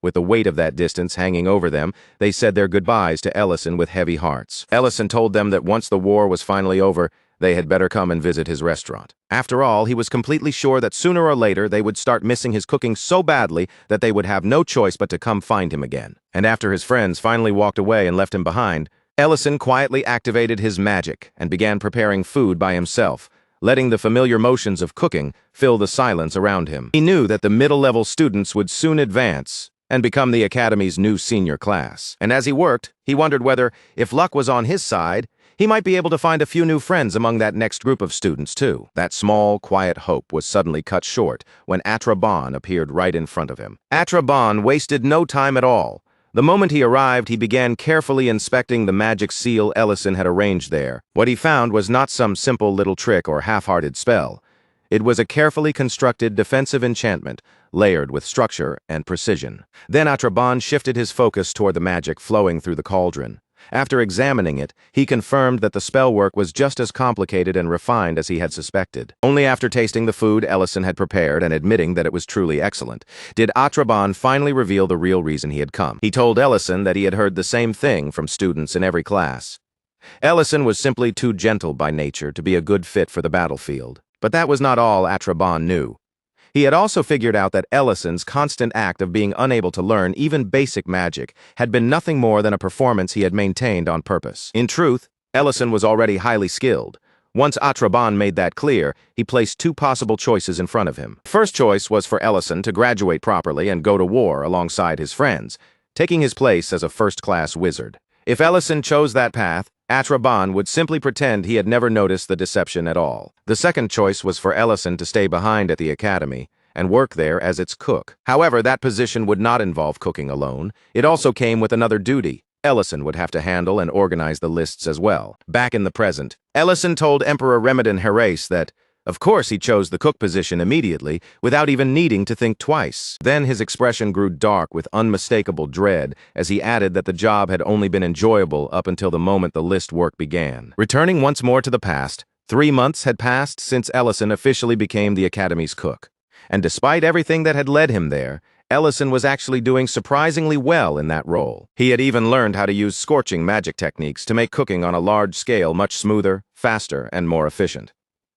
With the weight of that distance hanging over them, they said their goodbyes to Ellison with heavy hearts. Ellison told them that once the war was finally over, they had better come and visit his restaurant. After all, he was completely sure that sooner or later they would start missing his cooking so badly that they would have no choice but to come find him again. And after his friends finally walked away and left him behind, Ellison quietly activated his magic and began preparing food by himself, letting the familiar motions of cooking fill the silence around him. He knew that the middle-level students would soon advance and become the academy's new senior class. And as he worked, he wondered whether, if luck was on his side, he might be able to find a few new friends among that next group of students, too. That small, quiet hope was suddenly cut short when Atraban appeared right in front of him. Atraban wasted no time at all. The moment he arrived, he began carefully inspecting the magic seal Ellison had arranged there. What he found was not some simple little trick or half-hearted spell. It was a carefully constructed defensive enchantment, layered with structure and precision. Then Atraban shifted his focus toward the magic flowing through the cauldron. After examining it, he confirmed that the spell work was just as complicated and refined as he had suspected. Only after tasting the food Ellison had prepared and admitting that it was truly excellent, did Atraban finally reveal the real reason he had come. He told Ellison that he had heard the same thing from students in every class. Ellison was simply too gentle by nature to be a good fit for the battlefield. But that was not all Atraban knew. He had also figured out that Ellison's constant act of being unable to learn even basic magic had been nothing more than a performance he had maintained on purpose. In truth, Ellison was already highly skilled. Once Atraban made that clear, he placed two possible choices in front of him. First choice was for Ellison to graduate properly and go to war alongside his friends, taking his place as a first-class wizard. If Ellison chose that path, Atraban would simply pretend he had never noticed the deception at all. The second choice was for Ellison to stay behind at the academy and work there as its cook. However, that position would not involve cooking alone. It also came with another duty. Ellison would have to handle and organize the lists as well. Back in the present, Ellison told Emperor Remedin Herase that, Of course, he chose the cook position immediately, without even needing to think twice. Then his expression grew dark with unmistakable dread as he added that the job had only been enjoyable up until the moment the list work began. Returning once more to the past, 3 months had passed since Ellison officially became the Academy's cook. And despite everything that had led him there, Ellison was actually doing surprisingly well in that role. He had even learned how to use scorching magic techniques to make cooking on a large scale much smoother, faster, and more efficient.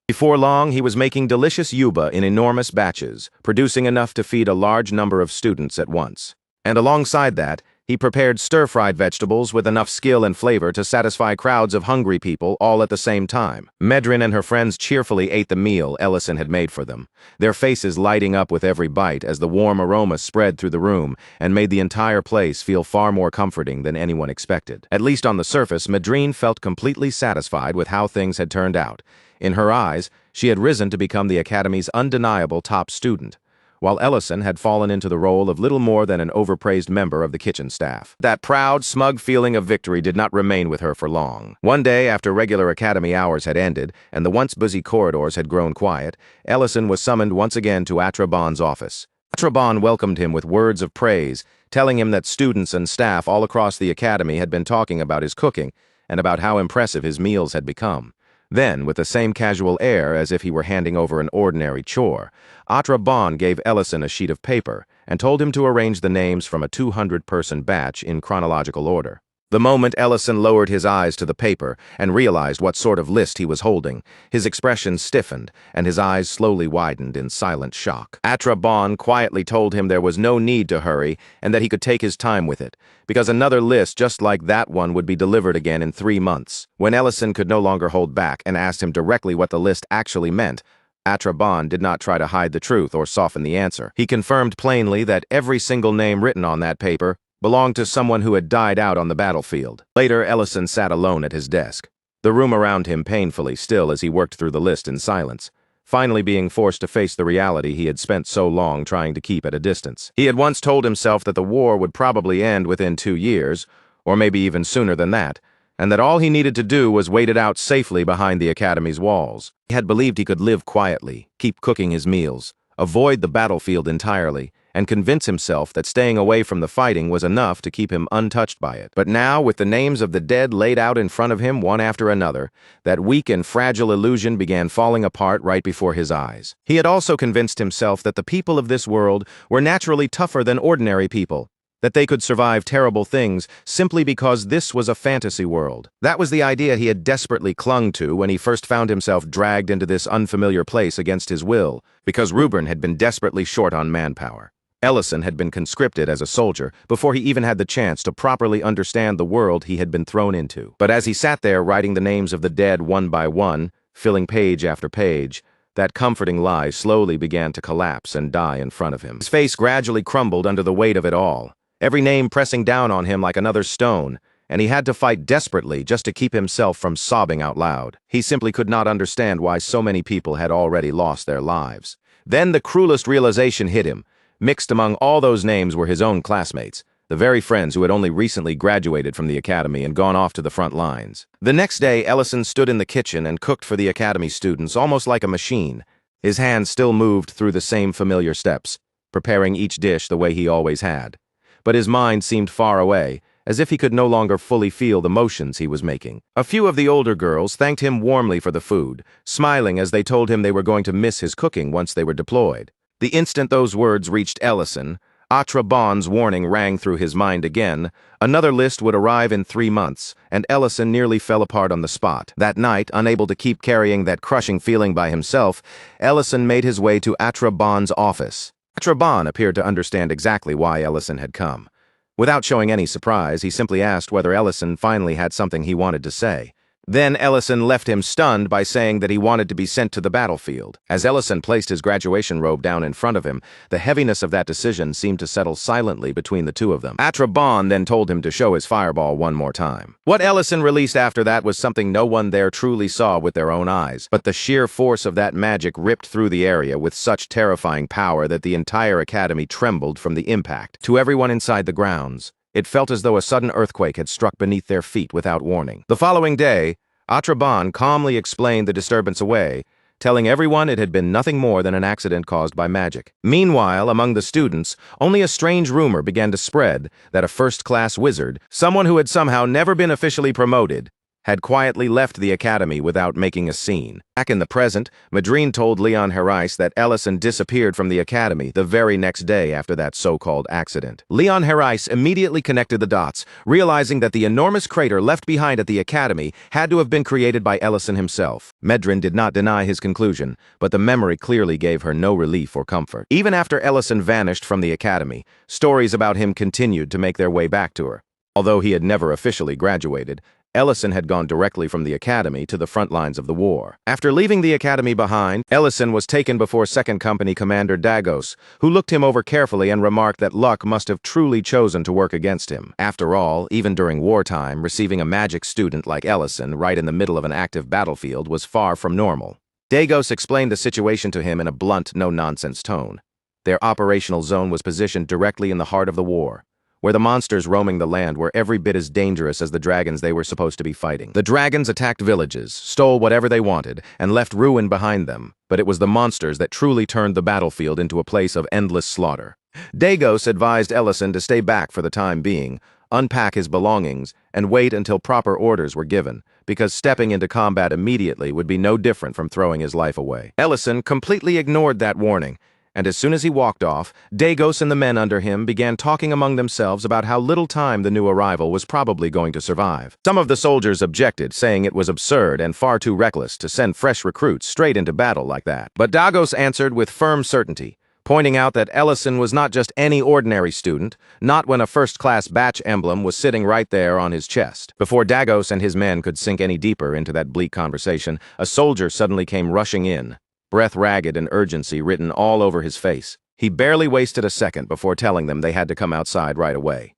Before long, he was making delicious yuba in enormous batches, producing enough to feed a large number of students at once. And alongside that, he prepared stir-fried vegetables with enough skill and flavor to satisfy crowds of hungry people all at the same time. Medrin and her friends cheerfully ate the meal Ellison had made for them, their faces lighting up with every bite as the warm aroma spread through the room and made the entire place feel far more comforting than anyone expected. At least on the surface, Medrin felt completely satisfied with how things had turned out. In her eyes, she had risen to become the Academy's undeniable top student, while Ellison had fallen into the role of little more than an overpraised member of the kitchen staff. That proud, smug feeling of victory did not remain with her for long. One day, after regular academy hours had ended and the once busy corridors had grown quiet, Ellison was summoned once again to Atraban's office. Atraban welcomed him with words of praise, telling him that students and staff all across the academy had been talking about his cooking and about how impressive his meals had become. Then, with the same casual air as if he were handing over an ordinary chore, Atraban gave Ellison a sheet of paper and told him to arrange the names from a 200-person batch in chronological order. The moment Ellison lowered his eyes to the paper and realized what sort of list he was holding, his expression stiffened and his eyes slowly widened in silent shock. Atraban quietly told him there was no need to hurry and that he could take his time with it, because another list just like that one would be delivered again in 3 months. When Ellison could no longer hold back and asked him directly what the list actually meant, Atraban did not try to hide the truth or soften the answer. He confirmed plainly that every single name written on that paper belonged to someone who had died out on the battlefield. Later, Ellison sat alone at his desk, the room around him painfully still as he worked through the list in silence, finally being forced to face the reality he had spent so long trying to keep at a distance. He had once told himself that the war would probably end within 2 years, or maybe even sooner than that, and that all he needed to do was wait it out safely behind the Academy's walls. He had believed he could live quietly, keep cooking his meals, avoid the battlefield entirely, and convince himself that staying away from the fighting was enough to keep him untouched by it. But now, with the names of the dead laid out in front of him one after another, that weak and fragile illusion began falling apart right before his eyes. He had also convinced himself that the people of this world were naturally tougher than ordinary people, that they could survive terrible things simply because this was a fantasy world. That was the idea he had desperately clung to when he first found himself dragged into this unfamiliar place against his will, because Rubern had been desperately short on manpower. Ellison had been conscripted as a soldier before he even had the chance to properly understand the world he had been thrown into. But as he sat there writing the names of the dead one by one, filling page after page, that comforting lie slowly began to collapse and die in front of him. His face gradually crumbled under the weight of it all, every name pressing down on him like another stone, and he had to fight desperately just to keep himself from sobbing out loud. He simply could not understand why so many people had already lost their lives. Then the cruelest realization hit him. Mixed among all those names were his own classmates, the very friends who had only recently graduated from the academy and gone off to the front lines. The next day, Ellison stood in the kitchen and cooked for the academy students almost like a machine. His hands still moved through the same familiar steps, preparing each dish the way he always had. But his mind seemed far away, as if he could no longer fully feel the motions he was making. A few of the older girls thanked him warmly for the food, smiling as they told him they were going to miss his cooking once they were deployed. The instant those words reached Ellison, Atraban's warning rang through his mind again. Another list would arrive in 3 months, and Ellison nearly fell apart on the spot. That night, unable to keep carrying that crushing feeling by himself, Ellison made his way to Atraban's office. Atraban appeared to understand exactly why Ellison had come. Without showing any surprise, he simply asked whether Ellison finally had something he wanted to say. Then Ellison left him stunned by saying that he wanted to be sent to the battlefield. As Ellison placed his graduation robe down in front of him, the heaviness of that decision seemed to settle silently between the two of them. Atraban then told him to show his fireball one more time. What Ellison released after that was something no one there truly saw with their own eyes, but the sheer force of that magic ripped through the area with such terrifying power that the entire academy trembled from the impact. To everyone inside the grounds, it felt as though a sudden earthquake had struck beneath their feet without warning. The following day, Atraban calmly explained the disturbance away, telling everyone it had been nothing more than an accident caused by magic. Meanwhile, among the students, only a strange rumor began to spread that a first-class wizard, someone who had somehow never been officially promoted, had quietly left the academy without making a scene. Back in the present, Madrine told Leon Herais that Ellison disappeared from the academy the very next day after that so-called accident. Leon Herais immediately connected the dots, realizing that the enormous crater left behind at the academy had to have been created by Ellison himself. Madrine did not deny his conclusion, but the memory clearly gave her no relief or comfort. Even after Ellison vanished from the academy, stories about him continued to make their way back to her. Although he had never officially graduated, Ellison had gone directly from the academy to the front lines of the war. After leaving the academy behind, Ellison was taken before 2nd Company Commander Dagos, who looked him over carefully and remarked that luck must have truly chosen to work against him. After all, even during wartime, receiving a magic student like Ellison right in the middle of an active battlefield was far from normal. Dagos explained the situation to him in a blunt, no-nonsense tone. Their operational zone was positioned directly in the heart of the war, where the monsters roaming the land were every bit as dangerous as the dragons they were supposed to be fighting. The dragons attacked villages, stole whatever they wanted, and left ruin behind them, but it was the monsters that truly turned the battlefield into a place of endless slaughter. Dagos advised Ellison to stay back for the time being, unpack his belongings, and wait until proper orders were given, because stepping into combat immediately would be no different from throwing his life away. Ellison completely ignored that warning, and as soon as he walked off, Dagos and the men under him began talking among themselves about how little time the new arrival was probably going to survive. Some of the soldiers objected, saying it was absurd and far too reckless to send fresh recruits straight into battle like that. But Dagos answered with firm certainty, pointing out that Ellison was not just any ordinary student, not when a first-class batch emblem was sitting right there on his chest. Before Dagos and his men could sink any deeper into that bleak conversation, a soldier suddenly came rushing in, breath ragged and urgency written all over his face. He barely wasted a second before telling them they had to come outside right away.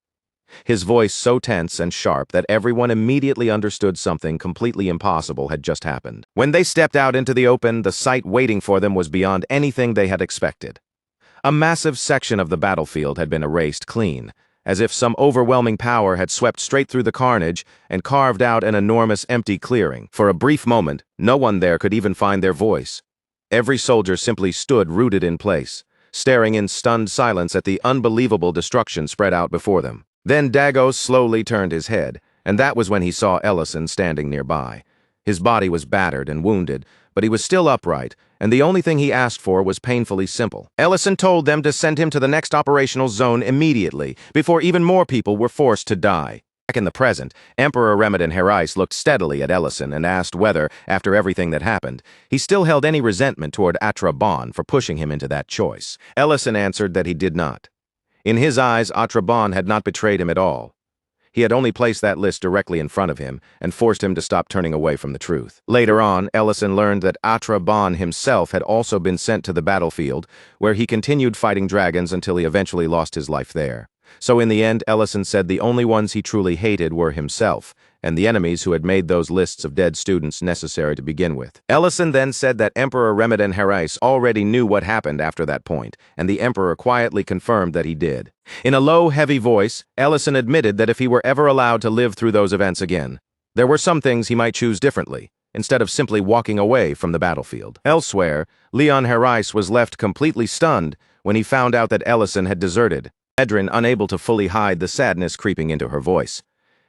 His voice so tense and sharp that everyone immediately understood something completely impossible had just happened. When they stepped out into the open, the sight waiting for them was beyond anything they had expected. A massive section of the battlefield had been erased clean, as if some overwhelming power had swept straight through the carnage and carved out an enormous empty clearing. For a brief moment, no one there could even find their voice. Every soldier simply stood rooted in place, staring in stunned silence at the unbelievable destruction spread out before them. Then Dagos slowly turned his head, and that was when he saw Ellison standing nearby. His body was battered and wounded, but he was still upright, and the only thing he asked for was painfully simple. Ellison told them to send him to the next operational zone immediately, before even more people were forced to die. Back in the present, Emperor Ramadan Herais looked steadily at Ellison and asked whether, after everything that happened, he still held any resentment toward Atra Bon for pushing him into that choice. Ellison answered that he did not. In his eyes, Atra Bon had not betrayed him at all. He had only placed that list directly in front of him and forced him to stop turning away from the truth. Later on, Ellison learned that Atra Bon himself had also been sent to the battlefield, where he continued fighting dragons until he eventually lost his life there. So in the end, Ellison said the only ones he truly hated were himself, and the enemies who had made those lists of dead students necessary to begin with. Ellison then said that Emperor Ramadan Herais already knew what happened after that point, and the Emperor quietly confirmed that he did. In a low, heavy voice, Ellison admitted that if he were ever allowed to live through those events again, there were some things he might choose differently, instead of simply walking away from the battlefield. Elsewhere, Leon Herais was left completely stunned when he found out that Ellison had deserted. Madrine, unable to fully hide the sadness creeping into her voice,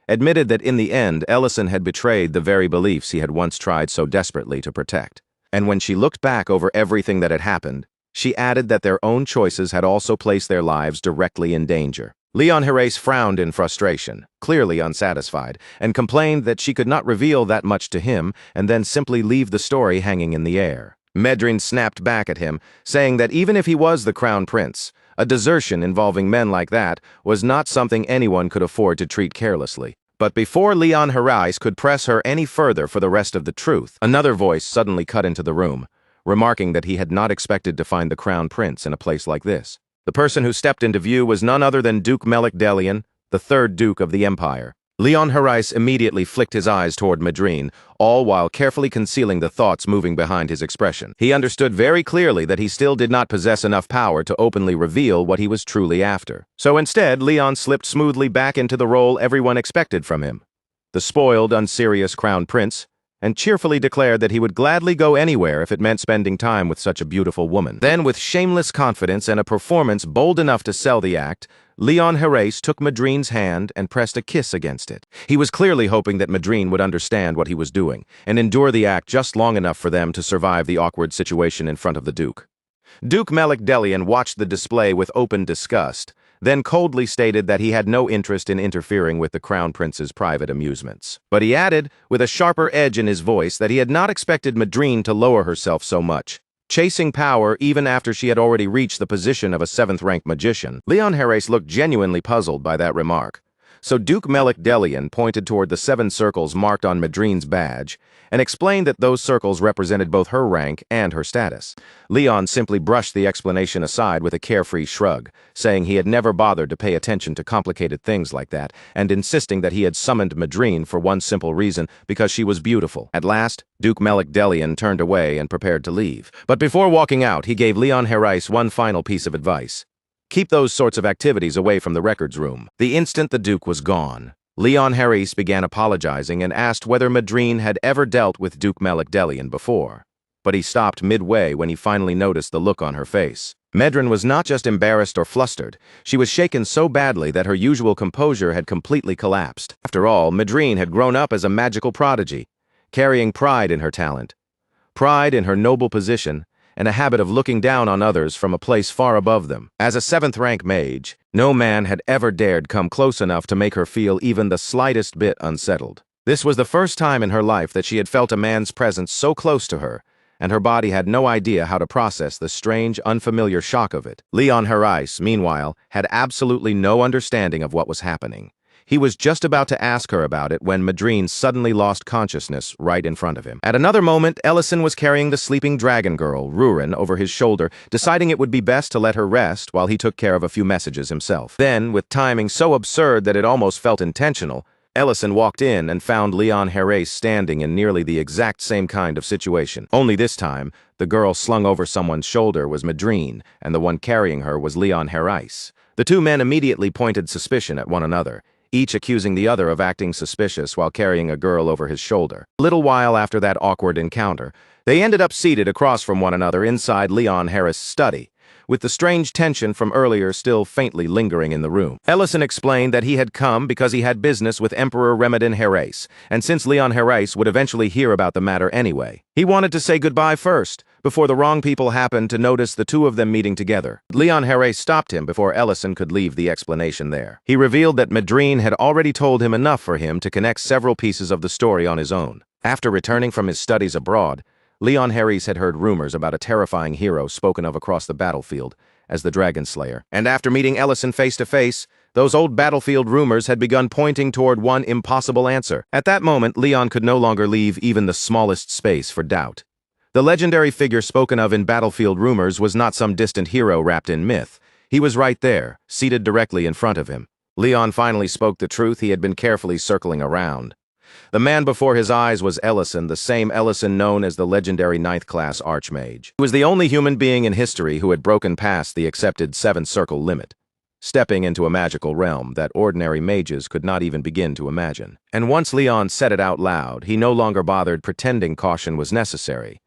admitted that in the end, Ellison had betrayed the very beliefs he had once tried so desperately to protect. And when she looked back over everything that had happened, she added that their own choices had also placed their lives directly in danger. Leon Herais frowned in frustration, clearly unsatisfied, and complained that she could not reveal that much to him and then simply leave the story hanging in the air. Madrine snapped back at him, saying that even if he was the crown prince, a desertion involving men like that was not something anyone could afford to treat carelessly. But before Leon Herais could press her any further for the rest of the truth, another voice suddenly cut into the room, remarking that he had not expected to find the crown prince in a place like this. The person who stepped into view was none other than Duke Melik Delian, the third Duke of the Empire. Leon Herais immediately flicked his eyes toward Madrine, all while carefully concealing the thoughts moving behind his expression. He understood very clearly that he still did not possess enough power to openly reveal what he was truly after. So instead, Leon slipped smoothly back into the role everyone expected from him. The spoiled, unserious crown prince, and cheerfully declared that he would gladly go anywhere if it meant spending time with such a beautiful woman. Then, with shameless confidence and a performance bold enough to sell the act, Leon Herreyes took Madrine's hand and pressed a kiss against it. He was clearly hoping that Madrine would understand what he was doing and endure the act just long enough for them to survive the awkward situation in front of the Duke. Duke Melek-Delian watched the display with open disgust, then coldly stated that he had no interest in interfering with the Crown Prince's private amusements. But he added, with a sharper edge in his voice, that he had not expected Madrine to lower herself so much, chasing power even after she had already reached the position of a 7th-rank magician. Leon Herreyes looked genuinely puzzled by that remark. So Duke Melek-Delian pointed toward the 7 circles marked on Madrine's badge and explained that those circles represented both her rank and her status. Leon simply brushed the explanation aside with a carefree shrug, saying he had never bothered to pay attention to complicated things like that, and insisting that he had summoned Madrine for one simple reason, because she was beautiful. At last, Duke Melek-Delian turned away and prepared to leave. But before walking out, he gave Leon Herreyes one final piece of advice. Keep those sorts of activities away from the records room. The instant the Duke was gone, Leon Herreyes began apologizing and asked whether Madrine had ever dealt with Duke Melek-Delian before. But he stopped midway when he finally noticed the look on her face. Madrine was not just embarrassed or flustered, she was shaken so badly that her usual composure had completely collapsed. After all, Madrine had grown up as a magical prodigy, carrying pride in her talent, pride in her noble position, and a habit of looking down on others from a place far above them. As a 7th-rank mage, no man had ever dared come close enough to make her feel even the slightest bit unsettled. This was the first time in her life that she had felt a man's presence so close to her, and her body had no idea how to process the strange, unfamiliar shock of it. Leon Herreyes, meanwhile, had absolutely no understanding of what was happening. He was just about to ask her about it when Madrine suddenly lost consciousness right in front of him. At another moment, Ellison was carrying the sleeping dragon girl, Rurin, over his shoulder, deciding it would be best to let her rest while he took care of a few messages himself. Then, with timing so absurd that it almost felt intentional, Ellison walked in and found Leon Herreyes standing in nearly the exact same kind of situation. Only this time, the girl slung over someone's shoulder was Madrine, and the one carrying her was Leon Herreyes. The two men immediately pointed suspicion at one another, each accusing the other of acting suspicious while carrying a girl over his shoulder. A little while after that awkward encounter, they ended up seated across from one another inside Leon Herreyes' study, with the strange tension from earlier still faintly lingering in the room. Ellison explained that he had come because he had business with Emperor Remedin Herreyes, and since Leon Herreyes would eventually hear about the matter anyway, he wanted to say goodbye first, before the wrong people happened to notice the two of them meeting together. Leon Herreyes stopped him before Ellison could leave the explanation there. He revealed that Madrine had already told him enough for him to connect several pieces of the story on his own. After returning from his studies abroad, Leon Herreyes had heard rumors about a terrifying hero spoken of across the battlefield as the Dragon Slayer. And after meeting Ellison face to face, those old battlefield rumors had begun pointing toward one impossible answer. At that moment, Leon could no longer leave even the smallest space for doubt. The legendary figure spoken of in battlefield rumors was not some distant hero wrapped in myth. He was right there, seated directly in front of him. Leon finally spoke the truth he had been carefully circling around. The man before his eyes was Ellison, the same Ellison known as the legendary 9th-class Archmage. He was the only human being in history who had broken past the accepted 7-circle limit, stepping into a magical realm that ordinary mages could not even begin to imagine. And once Leon said it out loud, he no longer bothered pretending caution was necessary.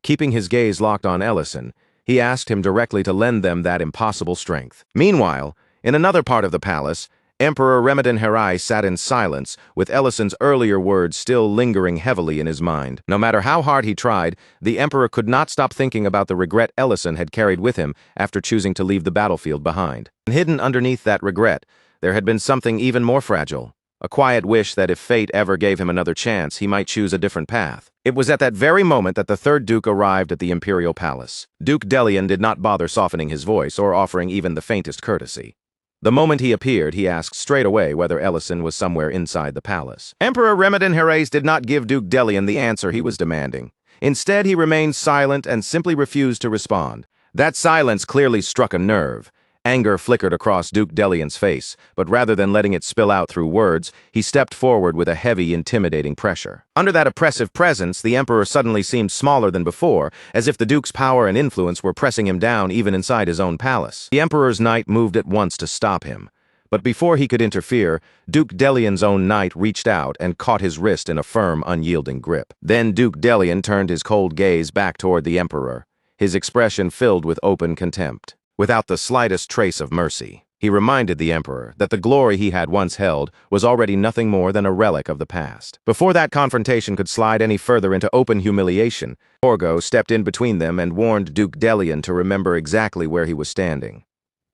Keeping his gaze locked on Ellison, he asked him directly to lend them that impossible strength. Meanwhile, in another part of the palace, Emperor Remedin Herreyes sat in silence, with Ellison's earlier words still lingering heavily in his mind. No matter how hard he tried, the Emperor could not stop thinking about the regret Ellison had carried with him after choosing to leave the battlefield behind. And hidden underneath that regret, there had been something even more fragile. A quiet wish that if fate ever gave him another chance, he might choose a different path. It was at that very moment that the third Duke arrived at the Imperial Palace. Duke Delian did not bother softening his voice or offering even the faintest courtesy. The moment he appeared, he asked straight away whether Ellison was somewhere inside the palace. Emperor Remedin Herreyes did not give Duke Delian the answer he was demanding. Instead, he remained silent and simply refused to respond. That silence clearly struck a nerve. Anger flickered across Duke Delian's face, but rather than letting it spill out through words, he stepped forward with a heavy, intimidating pressure. Under that oppressive presence, the Emperor suddenly seemed smaller than before, as if the Duke's power and influence were pressing him down even inside his own palace. The Emperor's knight moved at once to stop him, But before he could interfere, Duke Delian's own knight reached out and caught his wrist in a firm, unyielding grip. Then Duke Delian turned his cold gaze back toward the Emperor, his expression filled with open contempt, without the slightest trace of mercy. He reminded the Emperor that the glory he had once held was already nothing more than a relic of the past. Before that confrontation could slide any further into open humiliation, Porgo stepped in between them and warned Duke Delian to remember exactly where he was standing.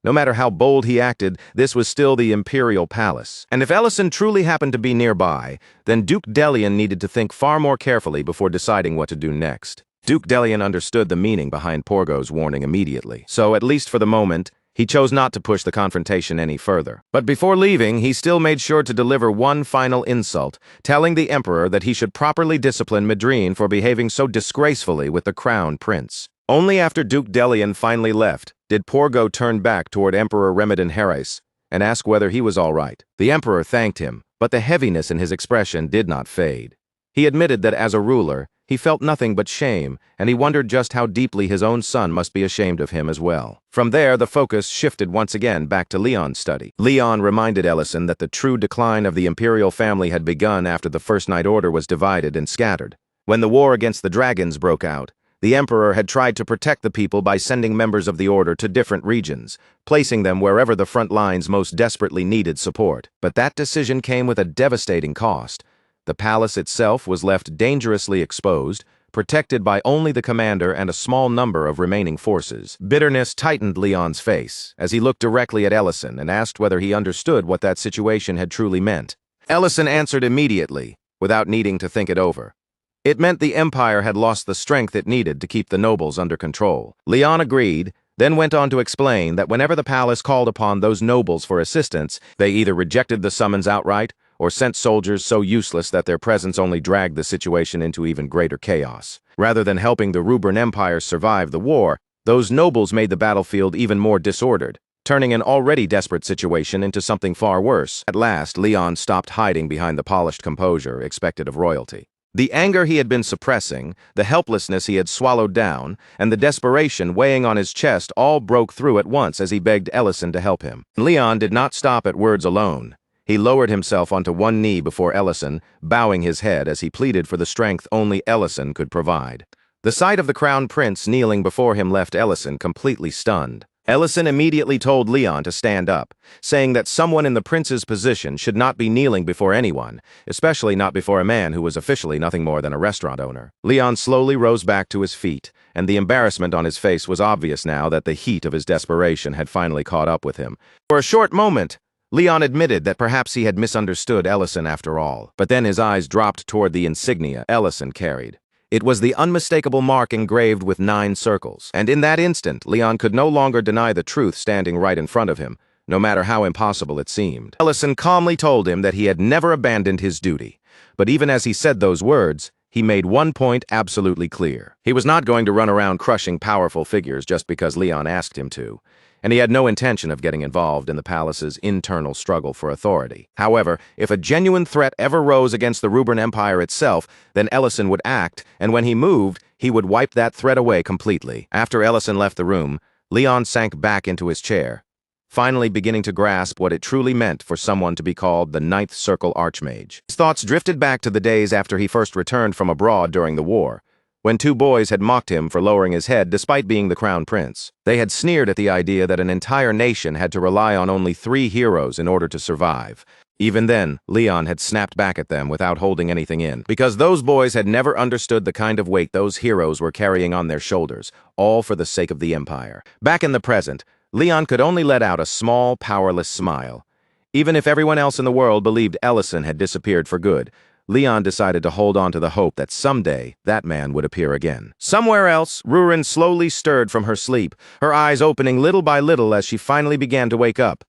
No matter how bold he acted, this was still the Imperial Palace, and if Ellison truly happened to be nearby, then Duke Delian needed to think far more carefully before deciding what to do next. Duke Delian understood the meaning behind Porgo's warning immediately, so at least for the moment, he chose not to push the confrontation any further. But before leaving, he still made sure to deliver one final insult, telling the Emperor that he should properly discipline Madrine for behaving so disgracefully with the Crown Prince. Only after Duke Delian finally left did Porgo turn back toward Emperor Remedin Harris and ask whether he was all right. The Emperor thanked him, but the heaviness in his expression did not fade. He admitted that as a ruler, he felt nothing but shame, and he wondered just how deeply his own son must be ashamed of him as well. From there, the focus shifted once again back to Leon's study. Leon reminded Ellison that the true decline of the imperial family had begun after the First Night Order was divided and scattered. When the war against the dragons broke out, the Emperor had tried to protect the people by sending members of the Order to different regions, placing them wherever the front lines most desperately needed support. But that decision came with a devastating cost. The palace itself was left dangerously exposed, protected by only the commander and a small number of remaining forces. Bitterness tightened Leon's face as he looked directly at Ellison and asked whether he understood what that situation had truly meant. Ellison answered immediately, without needing to think it over. It meant the Empire had lost the strength it needed to keep the nobles under control. Leon agreed, then went on to explain that whenever the palace called upon those nobles for assistance, they either rejected the summons outright or sent soldiers so useless that their presence only dragged the situation into even greater chaos. Rather than helping the Rubrun Empire survive the war, those nobles made the battlefield even more disordered, turning an already desperate situation into something far worse. At last, Leon stopped hiding behind the polished composure expected of royalty. The anger he had been suppressing, the helplessness he had swallowed down, and the desperation weighing on his chest all broke through at once as he begged Ellison to help him. Leon did not stop at words alone. He lowered himself onto one knee before Ellison, bowing his head as he pleaded for the strength only Ellison could provide. The sight of the Crown Prince kneeling before him left Ellison completely stunned. Ellison immediately told Leon to stand up, saying that someone in the prince's position should not be kneeling before anyone, especially not before a man who was officially nothing more than a restaurant owner. Leon slowly rose back to his feet, and the embarrassment on his face was obvious now that the heat of his desperation had finally caught up with him. For a short moment, Leon admitted that perhaps he had misunderstood Ellison after all, but then his eyes dropped toward the insignia Ellison carried. It was the unmistakable mark engraved with 9 circles, and in that instant, Leon could no longer deny the truth standing right in front of him, no matter how impossible it seemed. Ellison calmly told him that he had never abandoned his duty, but even as he said those words, he made one point absolutely clear. He was not going to run around crushing powerful figures just because Leon asked him to, and he had no intention of getting involved in the palace's internal struggle for authority. However, if a genuine threat ever rose against the Rubrun Empire itself, then Ellison would act, and when he moved, he would wipe that threat away completely. After Ellison left the room, Leon sank back into his chair, finally beginning to grasp what it truly meant for someone to be called the Ninth Circle Archmage. His thoughts drifted back to the days after he first returned from abroad during the war, when 2 boys had mocked him for lowering his head despite being the Crown Prince. They had sneered at the idea that an entire nation had to rely on only 3 heroes in order to survive. Even then, Leon had snapped back at them without holding anything in, because those boys had never understood the kind of weight those heroes were carrying on their shoulders, all for the sake of the Empire. Back in the present, Leon could only let out a small, powerless smile. Even if everyone else in the world believed Ellison had disappeared for good, Leon decided to hold on to the hope that someday that man would appear again. Somewhere else, Rurin slowly stirred from her sleep, her eyes opening little by little as she finally began to wake up.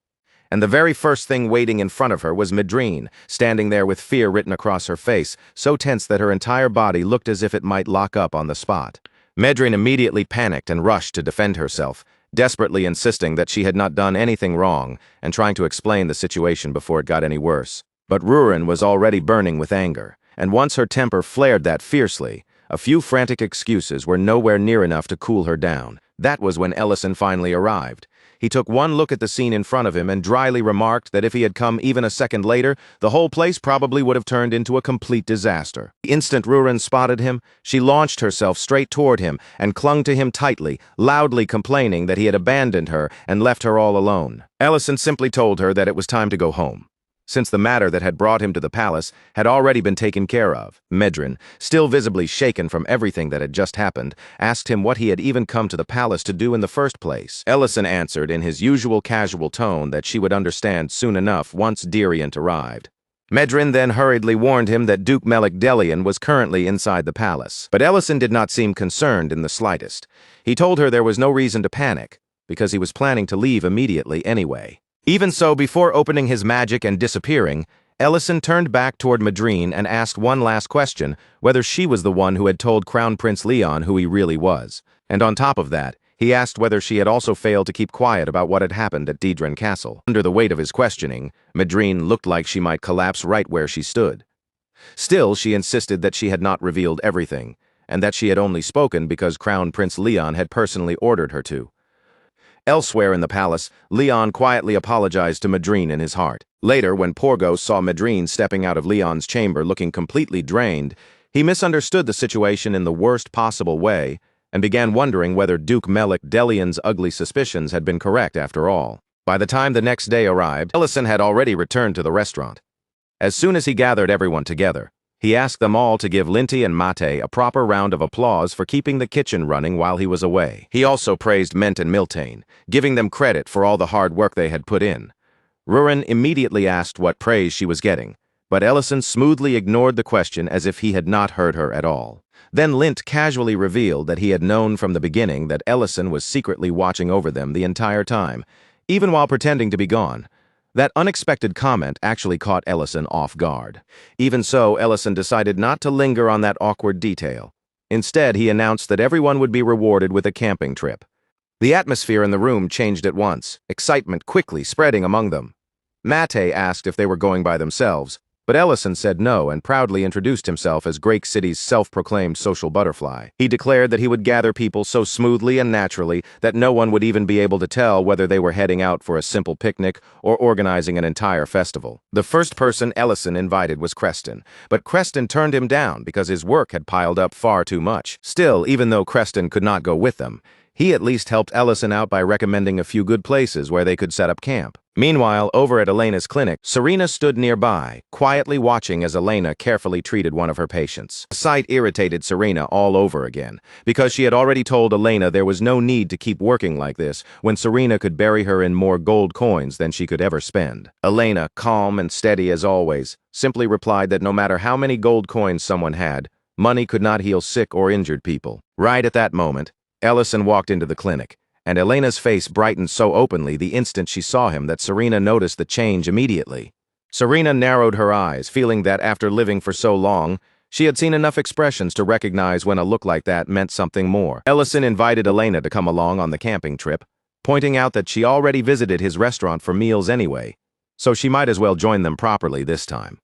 And the very first thing waiting in front of her was Madrine, standing there with fear written across her face, so tense that her entire body looked as if it might lock up on the spot. Madrine immediately panicked and rushed to defend herself, desperately insisting that she had not done anything wrong and trying to explain the situation before it got any worse. But Rurin was already burning with anger, and once her temper flared that fiercely, a few frantic excuses were nowhere near enough to cool her down. That was when Ellison finally arrived. He took one look at the scene in front of him and dryly remarked that if he had come even a second later, the whole place probably would have turned into a complete disaster. The instant Ruren spotted him, she launched herself straight toward him and clung to him tightly, loudly complaining that he had abandoned her and left her all alone. Ellison simply told her that it was time to go home, since the matter that had brought him to the palace had already been taken care of. Medrin, still visibly shaken from everything that had just happened, asked him what he had even come to the palace to do in the first place. Ellison answered in his usual casual tone that she would understand soon enough once Diriant arrived. Medrin then hurriedly warned him that Duke Melik Delian was currently inside the palace. But Ellison did not seem concerned in the slightest. He told her there was no reason to panic, because he was planning to leave immediately anyway. Even so, before opening his magic and disappearing, Ellison turned back toward Madrine and asked one last question, whether she was the one who had told Crown Prince Leon who he really was. And on top of that, he asked whether she had also failed to keep quiet about what had happened at Deidren Castle. Under the weight of his questioning, Madrine looked like she might collapse right where she stood. Still, she insisted that she had not revealed everything, and that she had only spoken because Crown Prince Leon had personally ordered her to. Elsewhere in the palace, Leon quietly apologized to Madrine in his heart. Later, when Porgos saw Madrine stepping out of Leon's chamber looking completely drained, he misunderstood the situation in the worst possible way and began wondering whether Duke Melik Delian's ugly suspicions had been correct after all. By the time the next day arrived, Ellison had already returned to the restaurant. As soon as he gathered everyone together, he asked them all to give Linty and Mate a proper round of applause for keeping the kitchen running while he was away. He also praised Ment and Miltane, giving them credit for all the hard work they had put in. Ruren immediately asked what praise she was getting, but Ellison smoothly ignored the question as if he had not heard her at all. Then Lint casually revealed that he had known from the beginning that Ellison was secretly watching over them the entire time, even while pretending to be gone. That unexpected comment actually caught Ellison off guard. Even so, Ellison decided not to linger on that awkward detail. Instead, he announced that everyone would be rewarded with a camping trip. The atmosphere in the room changed at once, excitement quickly spreading among them. Mate asked if they were going by themselves, but Ellison said no and proudly introduced himself as Greek City's self-proclaimed social butterfly. He declared that he would gather people so smoothly and naturally that no one would even be able to tell whether they were heading out for a simple picnic or organizing an entire festival. The first person Ellison invited was Creston, but Creston turned him down because his work had piled up far too much. Still, even though Creston could not go with them, he at least helped Ellison out by recommending a few good places where they could set up camp. Meanwhile, over at Elena's clinic, Serena stood nearby, quietly watching as Elena carefully treated one of her patients. The sight irritated Serena all over again, because she had already told Elena there was no need to keep working like this when Serena could bury her in more gold coins than she could ever spend. Elena, calm and steady as always, simply replied that no matter how many gold coins someone had, money could not heal sick or injured people. Right at that moment, Ellison walked into the clinic, and Elena's face brightened so openly the instant she saw him that Serena noticed the change immediately. Serena narrowed her eyes, feeling that after living for so long, she had seen enough expressions to recognize when a look like that meant something more. Ellison invited Elena to come along on the camping trip, pointing out that she already visited his restaurant for meals anyway, so she might as well join them properly this time.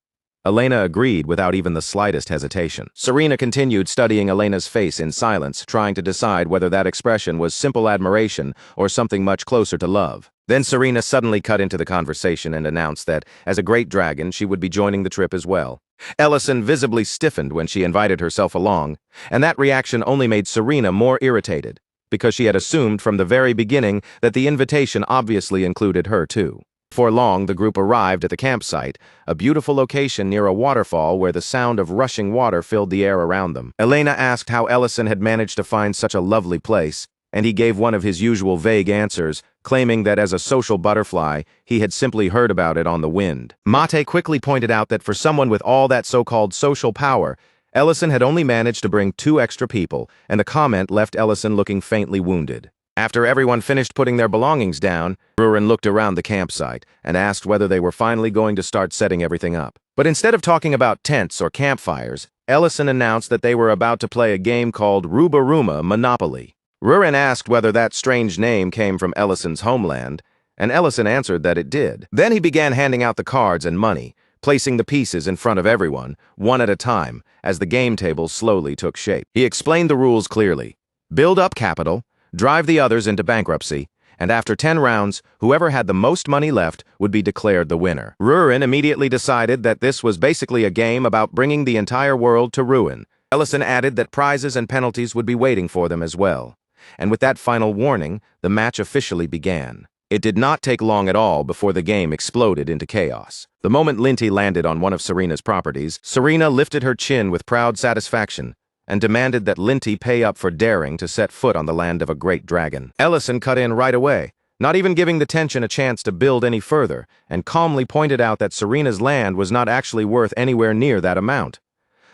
Elena agreed without even the slightest hesitation. Serena continued studying Elena's face in silence, trying to decide whether that expression was simple admiration or something much closer to love. Then Serena suddenly cut into the conversation and announced that, as a great dragon, she would be joining the trip as well. Ellison visibly stiffened when she invited herself along, and that reaction only made Serena more irritated, because she had assumed from the very beginning that the invitation obviously included her too. Before long, the group arrived at the campsite, a beautiful location near a waterfall where the sound of rushing water filled the air around them. Elena asked how Ellison had managed to find such a lovely place, and he gave one of his usual vague answers, claiming that as a social butterfly, he had simply heard about it on the wind. Mate quickly pointed out that for someone with all that so-called social power, Ellison had only managed to bring 2 extra people, and the comment left Ellison looking faintly wounded. After everyone finished putting their belongings down, Ruren looked around the campsite and asked whether they were finally going to start setting everything up. But instead of talking about tents or campfires, Ellison announced that they were about to play a game called Rubaruma Monopoly. Ruren asked whether that strange name came from Ellison's homeland, and Ellison answered that it did. Then he began handing out the cards and money, placing the pieces in front of everyone, one at a time, as the game table slowly took shape. He explained the rules clearly. Build up capital, drive the others into bankruptcy, and after 10 rounds, whoever had the most money left would be declared the winner. Rurin immediately decided that this was basically a game about bringing the entire world to ruin. Ellison added that prizes and penalties would be waiting for them as well. And with that final warning, the match officially began. It did not take long at all before the game exploded into chaos. The moment Linty landed on one of Serena's properties, Serena lifted her chin with proud satisfaction and demanded that Linty pay up for daring to set foot on the land of a great dragon. Ellison cut in right away, not even giving the tension a chance to build any further, and calmly pointed out that Serena's land was not actually worth anywhere near that amount.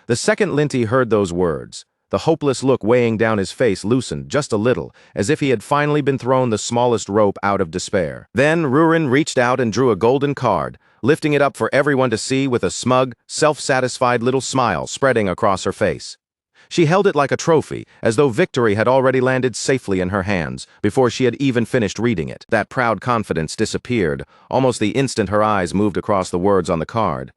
The second Linty heard those words, the hopeless look weighing down his face loosened just a little, as if he had finally been thrown the smallest rope out of despair. Then Rurin reached out and drew a golden card, lifting it up for everyone to see with a smug, self-satisfied little smile spreading across her face. She held it like a trophy, as though victory had already landed safely in her hands before she had even finished reading it. That proud confidence disappeared, almost the instant her eyes moved across the words on the card.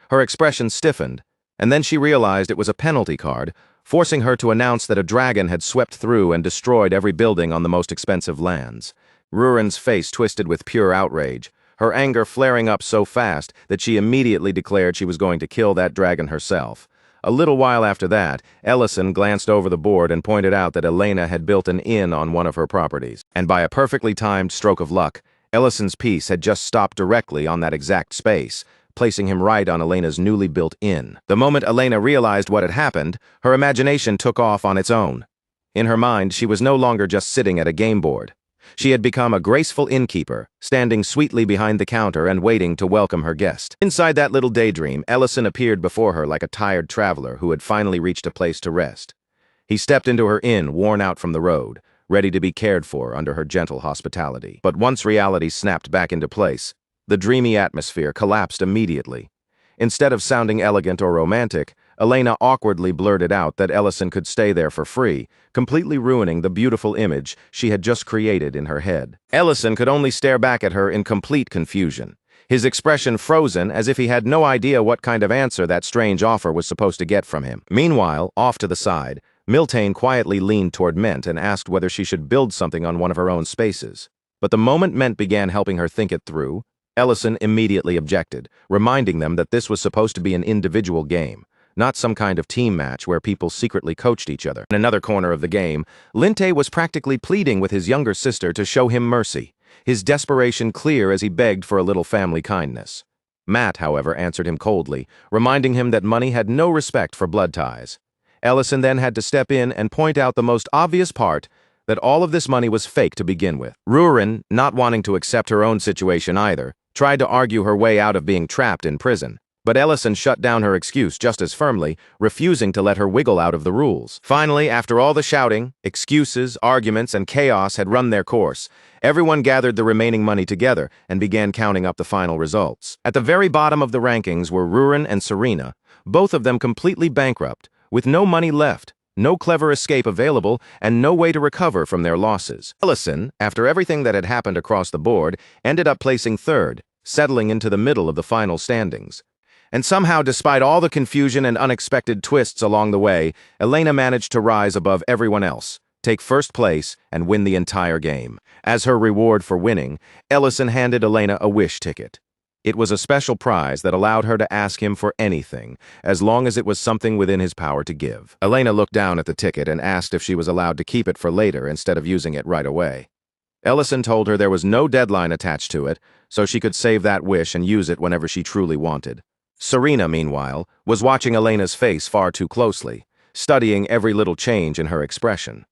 Her expression stiffened, and then she realized it was a penalty card, forcing her to announce that a dragon had swept through and destroyed every building on the most expensive lands. Rurin's face twisted with pure outrage, her anger flaring up so fast that she immediately declared she was going to kill that dragon herself. A little while after that, Ellison glanced over the board and pointed out that Elena had built an inn on one of her properties. And by a perfectly timed stroke of luck, Ellison's piece had just stopped directly on that exact space, placing him right on Elena's newly built inn. The moment Elena realized what had happened, her imagination took off on its own. In her mind, she was no longer just sitting at a game board. She had become a graceful innkeeper, standing sweetly behind the counter and waiting to welcome her guest. Inside that little daydream, Ellison appeared before her like a tired traveler who had finally reached a place to rest. He stepped into her inn, worn out from the road, ready to be cared for under her gentle hospitality. But once reality snapped back into place, the dreamy atmosphere collapsed immediately. Instead of sounding elegant or romantic, Elena awkwardly blurted out that Ellison could stay there for free, completely ruining the beautiful image she had just created in her head. Ellison could only stare back at her in complete confusion, his expression frozen as if he had no idea what kind of answer that strange offer was supposed to get from him. Meanwhile, off to the side, Miltane quietly leaned toward Ment and asked whether she should build something on one of her own spaces. But the moment Ment began helping her think it through, Ellison immediately objected, reminding them that this was supposed to be an individual game, not some kind of team match where people secretly coached each other. In another corner of the game, Linte was practically pleading with his younger sister to show him mercy, his desperation clear as he begged for a little family kindness. Matt, however, answered him coldly, reminding him that money had no respect for blood ties. Ellison then had to step in and point out the most obvious part, that all of this money was fake to begin with. Rurin, not wanting to accept her own situation either, tried to argue her way out of being trapped in prison. But Ellison shut down her excuse just as firmly, refusing to let her wiggle out of the rules. Finally, after all the shouting, excuses, arguments, and chaos had run their course, everyone gathered the remaining money together and began counting up the final results. At the very bottom of the rankings were Rurin and Serena, both of them completely bankrupt, with no money left, no clever escape available, and no way to recover from their losses. Ellison, after everything that had happened across the board, ended up placing third, settling into the middle of the final standings. And somehow, despite all the confusion and unexpected twists along the way, Elena managed to rise above everyone else, take first place, and win the entire game. As her reward for winning, Ellison handed Elena a wish ticket. It was a special prize that allowed her to ask him for anything, as long as it was something within his power to give. Elena looked down at the ticket and asked if she was allowed to keep it for later instead of using it right away. Ellison told her there was no deadline attached to it, so she could save that wish and use it whenever she truly wanted. Serena, meanwhile, was watching Elena's face far too closely, studying every little change in her expression.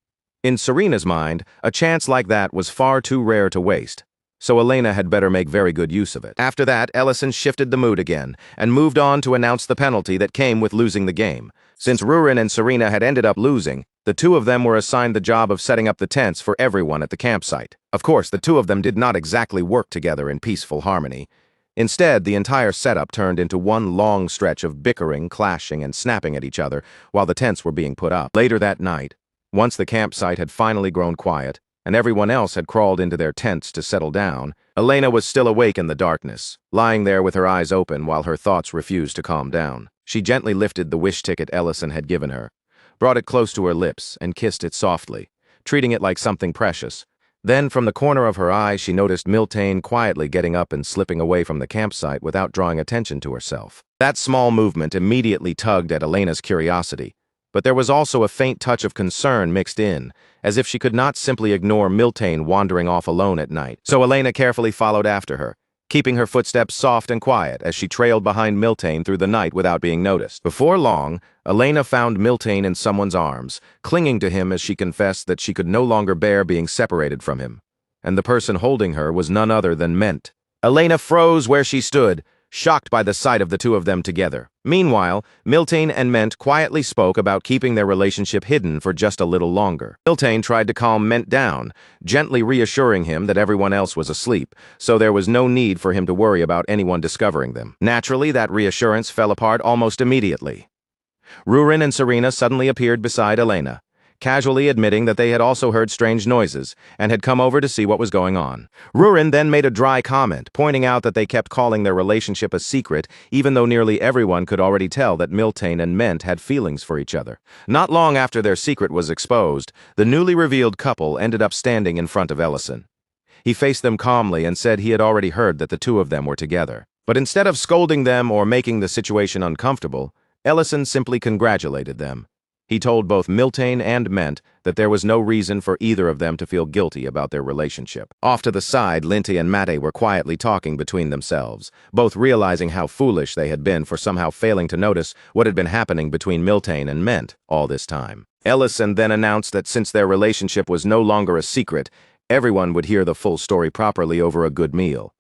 In Serena's mind, a chance like that was far too rare to waste, so Elena had better make very good use of it. After that, Ellison shifted the mood again and moved on to announce the penalty that came with losing the game. Since Rurin and Serena had ended up losing, the two of them were assigned the job of setting up the tents for everyone at the campsite. Of course, the two of them did not exactly work together in peaceful harmony. Instead, the entire setup turned into one long stretch of bickering, clashing, and snapping at each other while the tents were being put up. Later that night, once the campsite had finally grown quiet, and everyone else had crawled into their tents to settle down, Elena was still awake in the darkness, lying there with her eyes open while her thoughts refused to calm down. She gently lifted the wish ticket Ellison had given her, brought it close to her lips, and kissed it softly, treating it like something precious, Then, from the corner of her eye, she noticed Miltane quietly getting up and slipping away from the campsite without drawing attention to herself. That small movement immediately tugged at Elena's curiosity, but there was also a faint touch of concern mixed in, as if she could not simply ignore Miltane wandering off alone at night. So Elena carefully followed after her, keeping her footsteps soft and quiet as she trailed behind Miltane through the night without being noticed. Before long, Elena found Miltane in someone's arms, clinging to him as she confessed that she could no longer bear being separated from him. And the person holding her was none other than Ment. Elena froze where she stood, shocked by the sight of the two of them together. Meanwhile, Miltane and Ment quietly spoke about keeping their relationship hidden for just a little longer. Miltane tried to calm Ment down, gently reassuring him that everyone else was asleep, so there was no need for him to worry about anyone discovering them. Naturally, that reassurance fell apart almost immediately. Rurin and Serena suddenly appeared beside Elena, casually admitting that they had also heard strange noises and had come over to see what was going on. Rurin then made a dry comment, pointing out that they kept calling their relationship a secret, even though nearly everyone could already tell that Miltane and Ment had feelings for each other. Not long after their secret was exposed, the newly revealed couple ended up standing in front of Ellison. He faced them calmly and said he had already heard that the two of them were together. But instead of scolding them or making the situation uncomfortable, Ellison simply congratulated them. He told both Miltane and Ment that there was no reason for either of them to feel guilty about their relationship. Off to the side, Linty and Mate were quietly talking between themselves, both realizing how foolish they had been for somehow failing to notice what had been happening between Miltane and Ment all this time. Ellison then announced that since their relationship was no longer a secret, everyone would hear the full story properly over a good meal.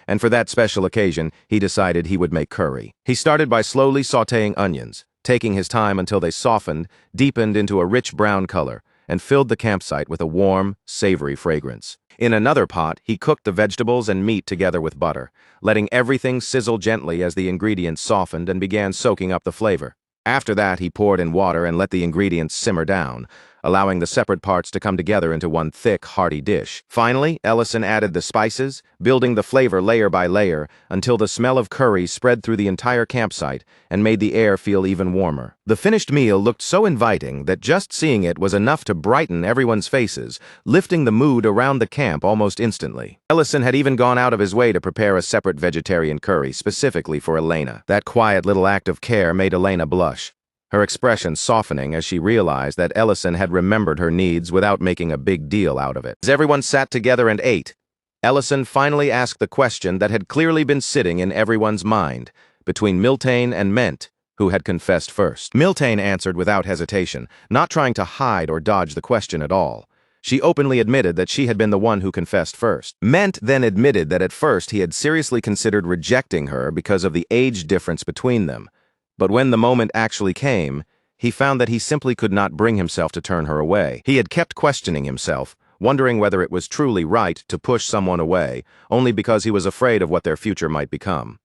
And for that special occasion, he decided he would make curry. He started by slowly sautéing onions, taking his time until they softened, deepened into a rich brown color, and filled the campsite with a warm, savory fragrance. In another pot, he cooked the vegetables and meat together with butter, letting everything sizzle gently as the ingredients softened and began soaking up the flavor. After that, he poured in water and let the ingredients simmer down, allowing the separate parts to come together into one thick, hearty dish. Finally, Ellison added the spices, building the flavor layer by layer until the smell of curry spread through the entire campsite and made the air feel even warmer. The finished meal looked so inviting that just seeing it was enough to brighten everyone's faces, lifting the mood around the camp almost instantly. Ellison had even gone out of his way to prepare a separate vegetarian curry specifically for Elena. That quiet little act of care made Elena blush, her expression softening as she realized that Ellison had remembered her needs without making a big deal out of it. As everyone sat together and ate, Ellison finally asked the question that had clearly been sitting in everyone's mind, between Miltane and Ment, who had confessed first. Miltane answered without hesitation, not trying to hide or dodge the question at all. She openly admitted that she had been the one who confessed first. Ment then admitted that at first he had seriously considered rejecting her because of the age difference between them. But when the moment actually came, he found that he simply could not bring himself to turn her away. He had kept questioning himself, wondering whether it was truly right to push someone away, only because he was afraid of what their future might become.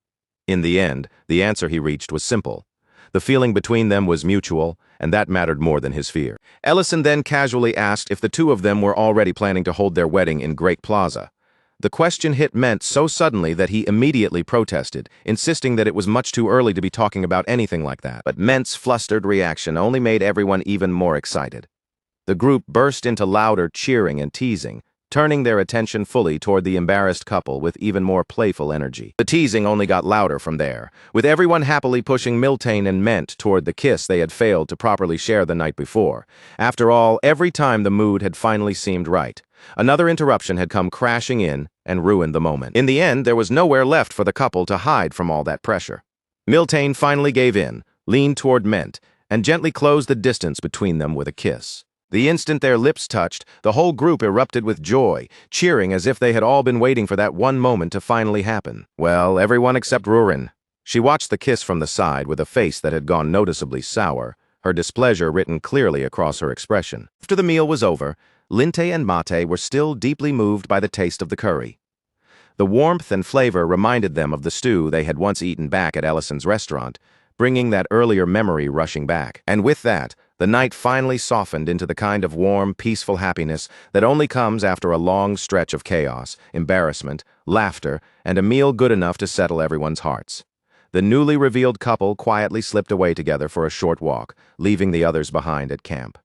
In the end, the answer he reached was simple. The feeling between them was mutual, and that mattered more than his fear. Ellison then casually asked if the two of them were already planning to hold their wedding in Great Plaza. The question hit Ment so suddenly that he immediately protested, insisting that it was much too early to be talking about anything like that. But Ment's flustered reaction only made everyone even more excited. The group burst into louder cheering and teasing, turning their attention fully toward the embarrassed couple with even more playful energy. The teasing only got louder from there, with everyone happily pushing Miltane and Ment toward the kiss they had failed to properly share the night before. After all, every time the mood had finally seemed right, another interruption had come crashing in and ruined the moment. In the end, there was nowhere left for the couple to hide from all that pressure. Miltane finally gave in, leaned toward Ment, and gently closed the distance between them with a kiss. The instant their lips touched, the whole group erupted with joy, cheering as if they had all been waiting for that one moment to finally happen. Well, everyone except Rurin. She watched the kiss from the side with a face that had gone noticeably sour, her displeasure written clearly across her expression. After the meal was over, Linte and Mate were still deeply moved by the taste of the curry. The warmth and flavor reminded them of the stew they had once eaten back at Ellison's restaurant, bringing that earlier memory rushing back. And with that, the night finally softened into the kind of warm, peaceful happiness that only comes after a long stretch of chaos, embarrassment, laughter, and a meal good enough to settle everyone's hearts. The newly revealed couple quietly slipped away together for a short walk, leaving the others behind at camp.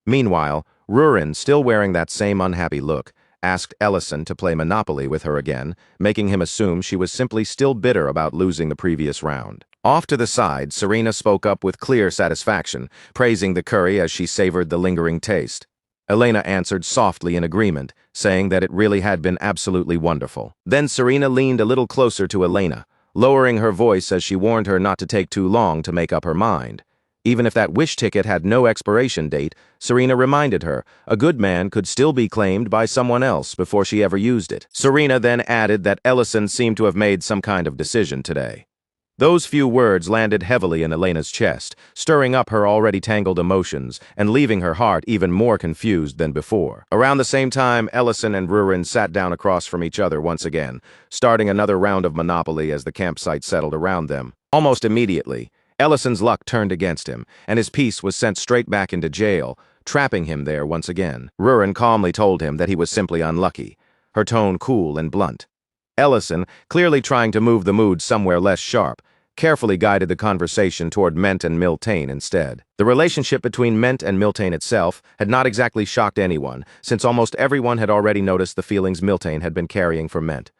Meanwhile, Rurin, still wearing that same unhappy look, asked Ellison to play Monopoly with her again, making him assume she was simply still bitter about losing the previous round. Off to the side, Serena spoke up with clear satisfaction, praising the curry as she savored the lingering taste. Elena answered softly in agreement, saying that it really had been absolutely wonderful. Then Serena leaned a little closer to Elena, lowering her voice as she warned her not to take too long to make up her mind. Even if that wish ticket had no expiration date, Serena reminded her, a good man could still be claimed by someone else before she ever used it. Serena then added that Ellison seemed to have made some kind of decision today. Those few words landed heavily in Elena's chest, stirring up her already tangled emotions and leaving her heart even more confused than before. Around the same time, Ellison and Rurin sat down across from each other once again, starting another round of Monopoly as the campsite settled around them. Almost immediately, Ellison's luck turned against him, and his piece was sent straight back into jail, trapping him there once again. Rurin calmly told him that he was simply unlucky, her tone cool and blunt. Ellison, clearly trying to move the mood somewhere less sharp, carefully guided the conversation toward Ment and Miltane instead. The relationship between Ment and Miltane itself had not exactly shocked anyone, since almost everyone had already noticed the feelings Miltane had been carrying for Ment.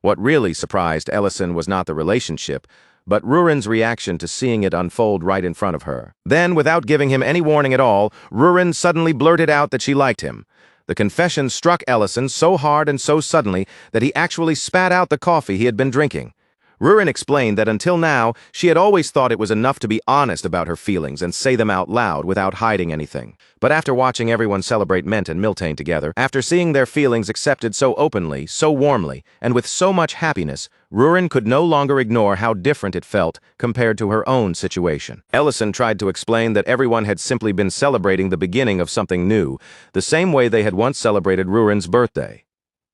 What really surprised Ellison was not the relationship, but Rurin's reaction to seeing it unfold right in front of her. Then, without giving him any warning at all, Rurin suddenly blurted out that she liked him. The confession struck Ellison so hard and so suddenly that he actually spat out the coffee he had been drinking. Rurin explained that until now, she had always thought it was enough to be honest about her feelings and say them out loud without hiding anything. But after watching everyone celebrate Ment and Miltane together, after seeing their feelings accepted so openly, so warmly, and with so much happiness, Rurin could no longer ignore how different it felt compared to her own situation. Ellison tried to explain that everyone had simply been celebrating the beginning of something new, the same way they had once celebrated Rurin's birthday.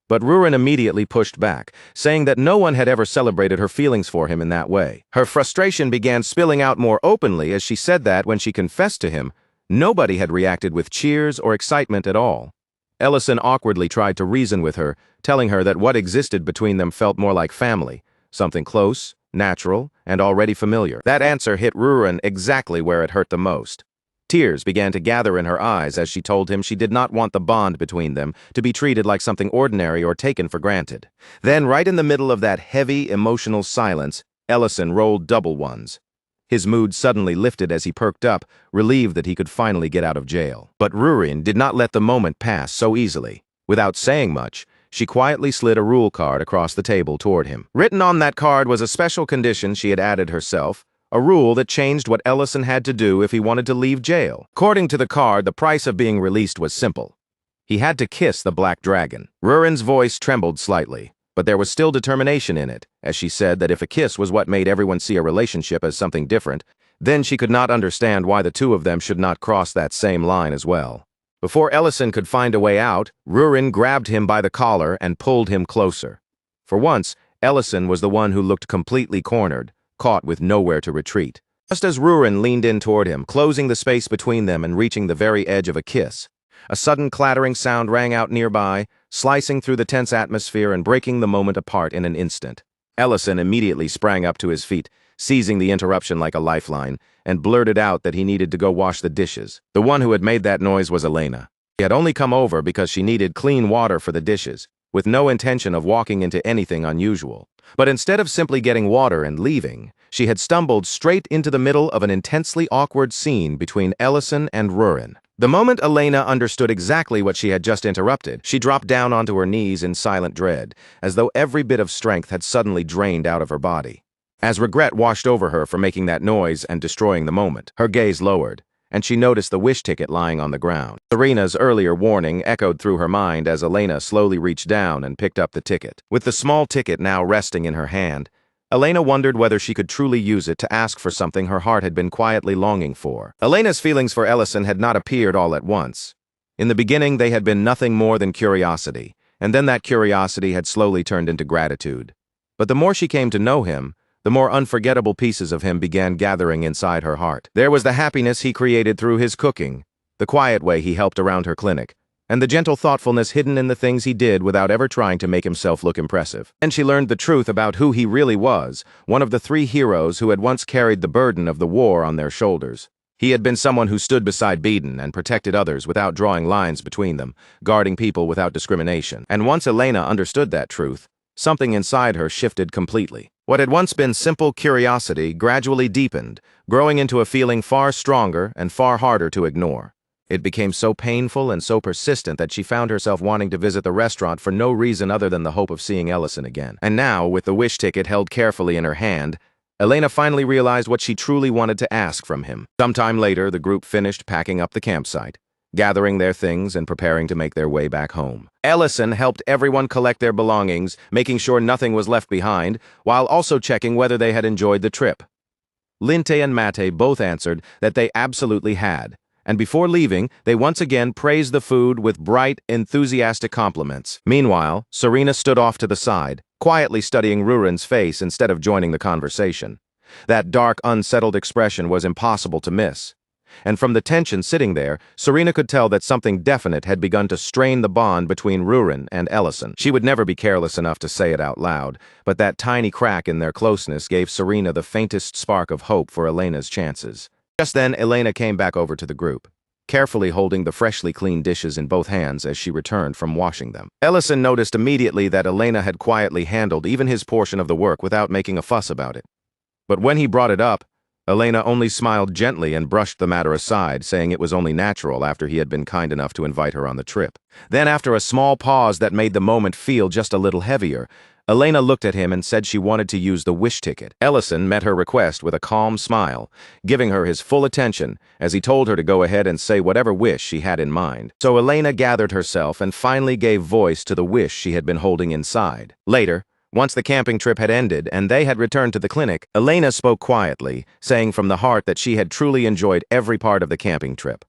But Rurin immediately pushed back, saying that no one had ever celebrated her feelings for him in that way. Her frustration began spilling out more openly as she said that when she confessed to him, nobody had reacted with cheers or excitement at all. Ellison awkwardly tried to reason with her, telling her that what existed between them felt more like family, something close, natural, and already familiar. That answer hit Rurin exactly where it hurt the most. Tears began to gather in her eyes as she told him she did not want the bond between them to be treated like something ordinary or taken for granted. Then, right in the middle of that heavy, emotional silence, Ellison rolled double ones. His mood suddenly lifted as he perked up, relieved that he could finally get out of jail. But Rurin did not let the moment pass so easily. Without saying much, she quietly slid a rule card across the table toward him. Written on that card was a special condition she had added herself, a rule that changed what Ellison had to do if he wanted to leave jail. According to the card, the price of being released was simple. He had to kiss the Black Dragon. Rurin's voice trembled slightly, but there was still determination in it, as she said that if a kiss was what made everyone see a relationship as something different, then she could not understand why the two of them should not cross that same line as well. Before Ellison could find a way out, Rurin grabbed him by the collar and pulled him closer. For once, Ellison was the one who looked completely cornered, caught with nowhere to retreat. Just as Rurin leaned in toward him, closing the space between them and reaching the very edge of a kiss, a sudden clattering sound rang out nearby, slicing through the tense atmosphere and breaking the moment apart in an instant. Ellison immediately sprang up to his feet, seizing the interruption like a lifeline, and blurted out that he needed to go wash the dishes. The one who had made that noise was Elena. She had only come over because she needed clean water for the dishes, with no intention of walking into anything unusual. But instead of simply getting water and leaving, she had stumbled straight into the middle of an intensely awkward scene between Ellison and Rurin. The moment Elena understood exactly what she had just interrupted, she dropped down onto her knees in silent dread, as though every bit of strength had suddenly drained out of her body. As regret washed over her for making that noise and destroying the moment, her gaze lowered, and she noticed the wish ticket lying on the ground. Serena's earlier warning echoed through her mind as Elena slowly reached down and picked up the ticket. With the small ticket now resting in her hand, Elena wondered whether she could truly use it to ask for something her heart had been quietly longing for. Elena's feelings for Ellison had not appeared all at once. In the beginning, they had been nothing more than curiosity, and then that curiosity had slowly turned into gratitude. But the more she came to know him, the more unforgettable pieces of him began gathering inside her heart. There was the happiness he created through his cooking, the quiet way he helped around her clinic, and the gentle thoughtfulness hidden in the things he did without ever trying to make himself look impressive. And she learned the truth about who he really was, one of the three heroes who had once carried the burden of the war on their shoulders. He had been someone who stood beside Beeden and protected others without drawing lines between them, guarding people without discrimination. And once Elena understood that truth, something inside her shifted completely. What had once been simple curiosity gradually deepened, growing into a feeling far stronger and far harder to ignore. It became so painful and so persistent that she found herself wanting to visit the restaurant for no reason other than the hope of seeing Ellison again. And now, with the wish ticket held carefully in her hand, Elena finally realized what she truly wanted to ask from him. Sometime later, the group finished packing up the campsite, gathering their things and preparing to make their way back home. Ellison helped everyone collect their belongings, making sure nothing was left behind, while also checking whether they had enjoyed the trip. Linte and Mate both answered that they absolutely had. And before leaving, they once again praised the food with bright, enthusiastic compliments. Meanwhile, Serena stood off to the side, quietly studying Ruren's face instead of joining the conversation. That dark, unsettled expression was impossible to miss. And from the tension sitting there, Serena could tell that something definite had begun to strain the bond between Ruren and Ellison. She would never be careless enough to say it out loud, but that tiny crack in their closeness gave Serena the faintest spark of hope for Elena's chances. Just then, Elena came back over to the group, carefully holding the freshly cleaned dishes in both hands as she returned from washing them. Ellison noticed immediately that Elena had quietly handled even his portion of the work without making a fuss about it. But when he brought it up, Elena only smiled gently and brushed the matter aside, saying it was only natural after he had been kind enough to invite her on the trip. Then, after a small pause that made the moment feel just a little heavier, Elena looked at him and said she wanted to use the wish ticket. Ellison met her request with a calm smile, giving her his full attention as he told her to go ahead and say whatever wish she had in mind. So Elena gathered herself and finally gave voice to the wish she had been holding inside. Later, once the camping trip had ended and they had returned to the clinic, Elena spoke quietly, saying from the heart that she had truly enjoyed every part of the camping trip,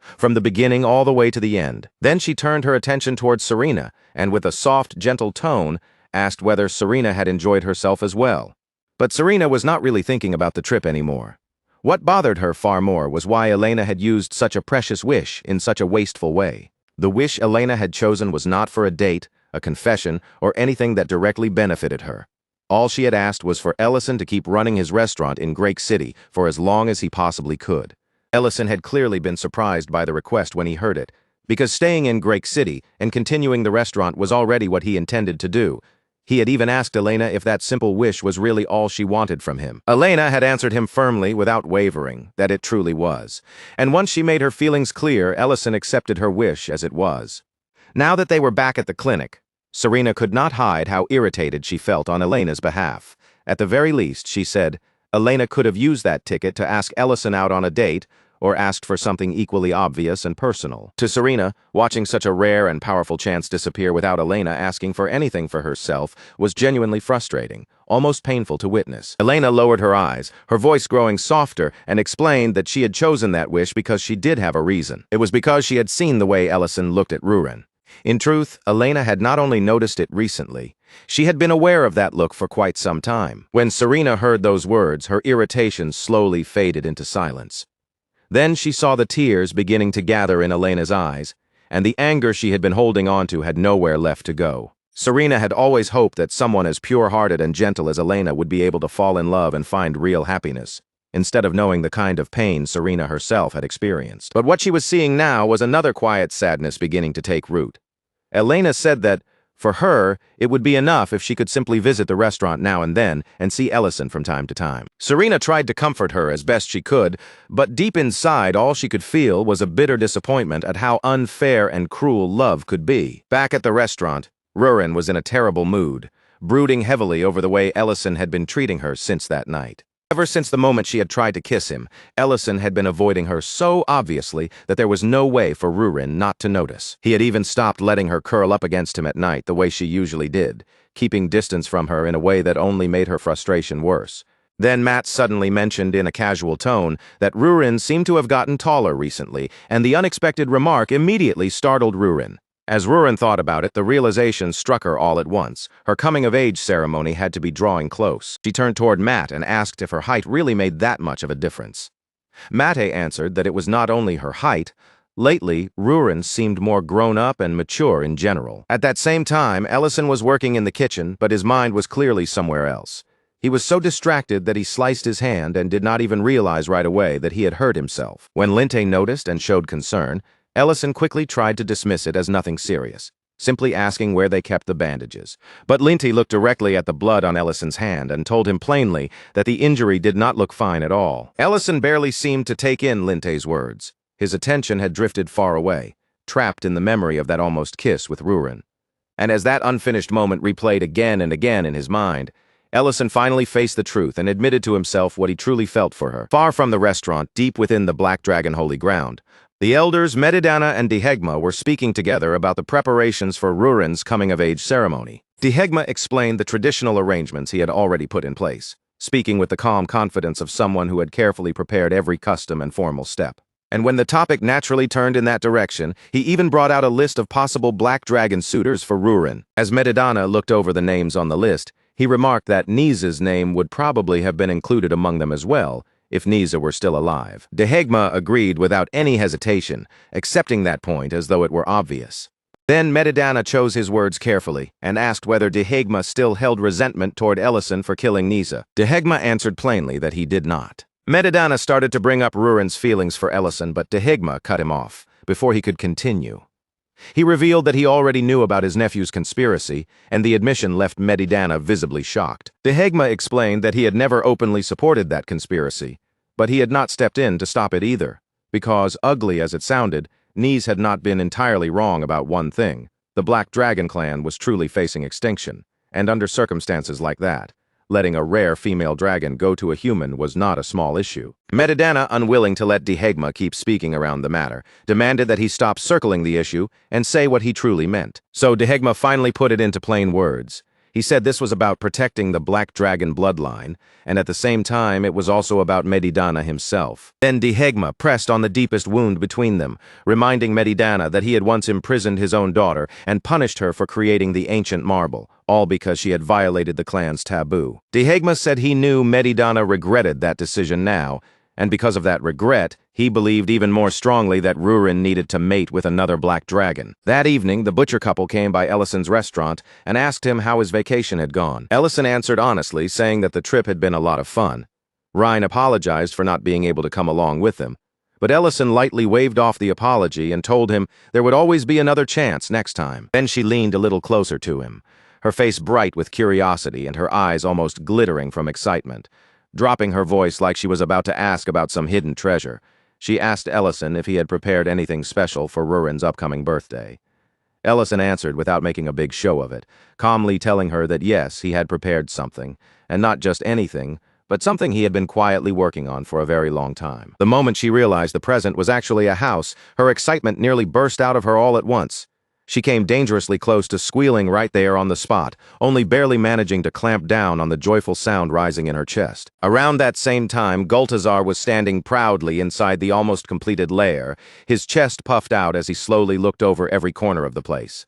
from the beginning all the way to the end. Then she turned her attention towards Serena and with a soft, gentle tone, asked whether Serena had enjoyed herself as well. But Serena was not really thinking about the trip anymore. What bothered her far more was why Elena had used such a precious wish in such a wasteful way. The wish Elena had chosen was not for a date, a confession, or anything that directly benefited her. All she had asked was for Ellison to keep running his restaurant in Great City for as long as he possibly could. Ellison had clearly been surprised by the request when he heard it, because staying in Great City and continuing the restaurant was already what he intended to do. He had even asked Elena if that simple wish was really all she wanted from him. Elena had answered him firmly, without wavering, that it truly was. And once she made her feelings clear, Ellison accepted her wish as it was. Now that they were back at the clinic, Serena could not hide how irritated she felt on Elena's behalf. At the very least, she said, Elena could have used that ticket to ask Ellison out on a date, or asked for something equally obvious and personal. To Serena, watching such a rare and powerful chance disappear without Elena asking for anything for herself was genuinely frustrating, almost painful to witness. Elena lowered her eyes, her voice growing softer, and explained that she had chosen that wish because she did have a reason. It was because she had seen the way Ellison looked at Ruren. In truth, Elena had not only noticed it recently, she had been aware of that look for quite some time. When Serena heard those words, her irritation slowly faded into silence. Then she saw the tears beginning to gather in Elena's eyes, and the anger she had been holding onto had nowhere left to go. Serena had always hoped that someone as pure-hearted and gentle as Elena would be able to fall in love and find real happiness, instead of knowing the kind of pain Serena herself had experienced. But what she was seeing now was another quiet sadness beginning to take root. Elena said that, for her, it would be enough if she could simply visit the restaurant now and then and see Ellison from time to time. Serena tried to comfort her as best she could, but deep inside all she could feel was a bitter disappointment at how unfair and cruel love could be. Back at the restaurant, Ruren was in a terrible mood, brooding heavily over the way Ellison had been treating her since that night. Ever since the moment she had tried to kiss him, Ellison had been avoiding her so obviously that there was no way for Ruren not to notice. He had even stopped letting her curl up against him at night the way she usually did, keeping distance from her in a way that only made her frustration worse. Then Matt suddenly mentioned in a casual tone that Ruren seemed to have gotten taller recently, and the unexpected remark immediately startled Ruren. As Ruren thought about it, the realization struck her all at once. Her coming-of-age ceremony had to be drawing close. She turned toward Matt and asked if her height really made that much of a difference. Mate answered that it was not only her height. Lately, Ruren seemed more grown-up and mature in general. At that same time, Ellison was working in the kitchen, but his mind was clearly somewhere else. He was so distracted that he sliced his hand and did not even realize right away that he had hurt himself. When Linte noticed and showed concern, Ellison quickly tried to dismiss it as nothing serious, simply asking where they kept the bandages. But Linte looked directly at the blood on Ellison's hand and told him plainly that the injury did not look fine at all. Ellison barely seemed to take in Linte's words. His attention had drifted far away, trapped in the memory of that almost kiss with Rurin. And as that unfinished moment replayed again and again in his mind, Ellison finally faced the truth and admitted to himself what he truly felt for her. Far from the restaurant, deep within the Black Dragon holy ground, the elders Medidana and Dihegma were speaking together about the preparations for Rurin's coming-of-age ceremony. Dihegma explained the traditional arrangements he had already put in place, speaking with the calm confidence of someone who had carefully prepared every custom and formal step. And when the topic naturally turned in that direction, he even brought out a list of possible Black Dragon suitors for Rurin. As Medidana looked over the names on the list, he remarked that Nisa's name would probably have been included among them as well, if Nisa were still alive. Dihegma agreed without any hesitation, accepting that point as though it were obvious. Then Medidana chose his words carefully and asked whether Dihegma still held resentment toward Ellison for killing Nisa. Dihegma answered plainly that he did not. Medidana started to bring up Rurin's feelings for Ellison, but Dihegma cut him off before he could continue. He revealed that he already knew about his nephew's conspiracy, and the admission left Medidana visibly shocked. Dihegma explained that he had never openly supported that conspiracy, but he had not stepped in to stop it either, because, ugly as it sounded, Nis had not been entirely wrong about one thing. The Black Dragon clan was truly facing extinction, and under circumstances like that, letting a rare female dragon go to a human was not a small issue. Medidana, unwilling to let Dihegma keep speaking around the matter, demanded that he stop circling the issue and say what he truly meant. So Dihegma finally put it into plain words. He said this was about protecting the Black Dragon bloodline, and at the same time it was also about Medidana himself. Then Dihegma pressed on the deepest wound between them, reminding Medidana that he had once imprisoned his own daughter and punished her for creating the ancient marble, all because she had violated the clan's taboo. Dihegma said he knew Medidana regretted that decision now, and because of that regret, he believed even more strongly that Rurin needed to mate with another Black Dragon. That evening, the butcher couple came by Ellison's restaurant and asked him how his vacation had gone. Ellison answered honestly, saying that the trip had been a lot of fun. Ryan apologized for not being able to come along with them, but Ellison lightly waved off the apology and told him there would always be another chance next time. Then she leaned a little closer to him, her face bright with curiosity and her eyes almost glittering from excitement. Dropping her voice like she was about to ask about some hidden treasure, she asked Ellison if he had prepared anything special for Rurin's upcoming birthday. Ellison answered without making a big show of it, calmly telling her that yes, he had prepared something, and not just anything, but something he had been quietly working on for a very long time. The moment she realized the present was actually a house, her excitement nearly burst out of her all at once. She came dangerously close to squealing right there on the spot, only barely managing to clamp down on the joyful sound rising in her chest. Around that same time, Gultazar was standing proudly inside the almost completed lair, his chest puffed out as he slowly looked over every corner of the place.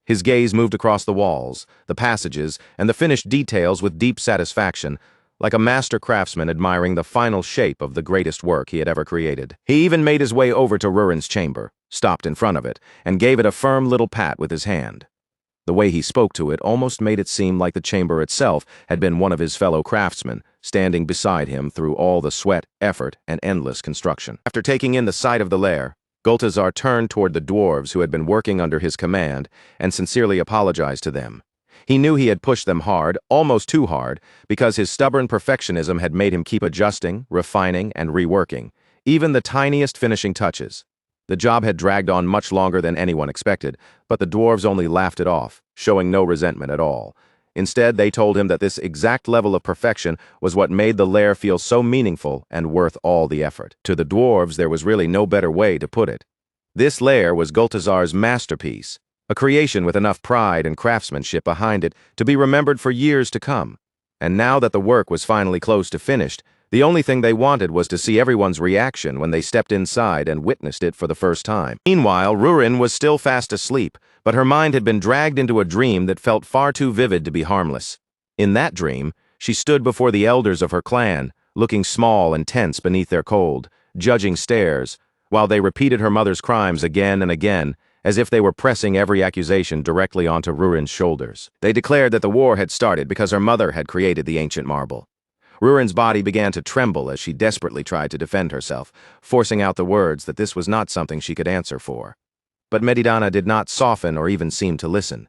His gaze moved across the walls, the passages, and the finished details with deep satisfaction, like a master craftsman admiring the final shape of the greatest work he had ever created. He even made his way over to Rurin's chamber, stopped in front of it, and gave it a firm little pat with his hand. The way he spoke to it almost made it seem like the chamber itself had been one of his fellow craftsmen, standing beside him through all the sweat, effort, and endless construction. After taking in the sight of the lair, Gultazar turned toward the dwarves who had been working under his command and sincerely apologized to them. He knew he had pushed them hard, almost too hard, because his stubborn perfectionism had made him keep adjusting, refining, and reworking, even the tiniest finishing touches. The job had dragged on much longer than anyone expected, but the dwarves only laughed it off, showing no resentment at all. Instead, they told him that this exact level of perfection was what made the lair feel so meaningful and worth all the effort. To the dwarves, there was really no better way to put it. This lair was Gultazar's masterpiece, a creation with enough pride and craftsmanship behind it to be remembered for years to come. And now that the work was finally close to finished, the only thing they wanted was to see everyone's reaction when they stepped inside and witnessed it for the first time. Meanwhile, Rurin was still fast asleep, but her mind had been dragged into a dream that felt far too vivid to be harmless. In that dream, she stood before the elders of her clan, looking small and tense beneath their cold, judging stares, while they repeated her mother's crimes again and again, as if they were pressing every accusation directly onto Rurin's shoulders. They declared that the war had started because her mother had created the ancient marble. Rurin's body began to tremble as she desperately tried to defend herself, forcing out the words that this was not something she could answer for. But Medidana did not soften or even seem to listen.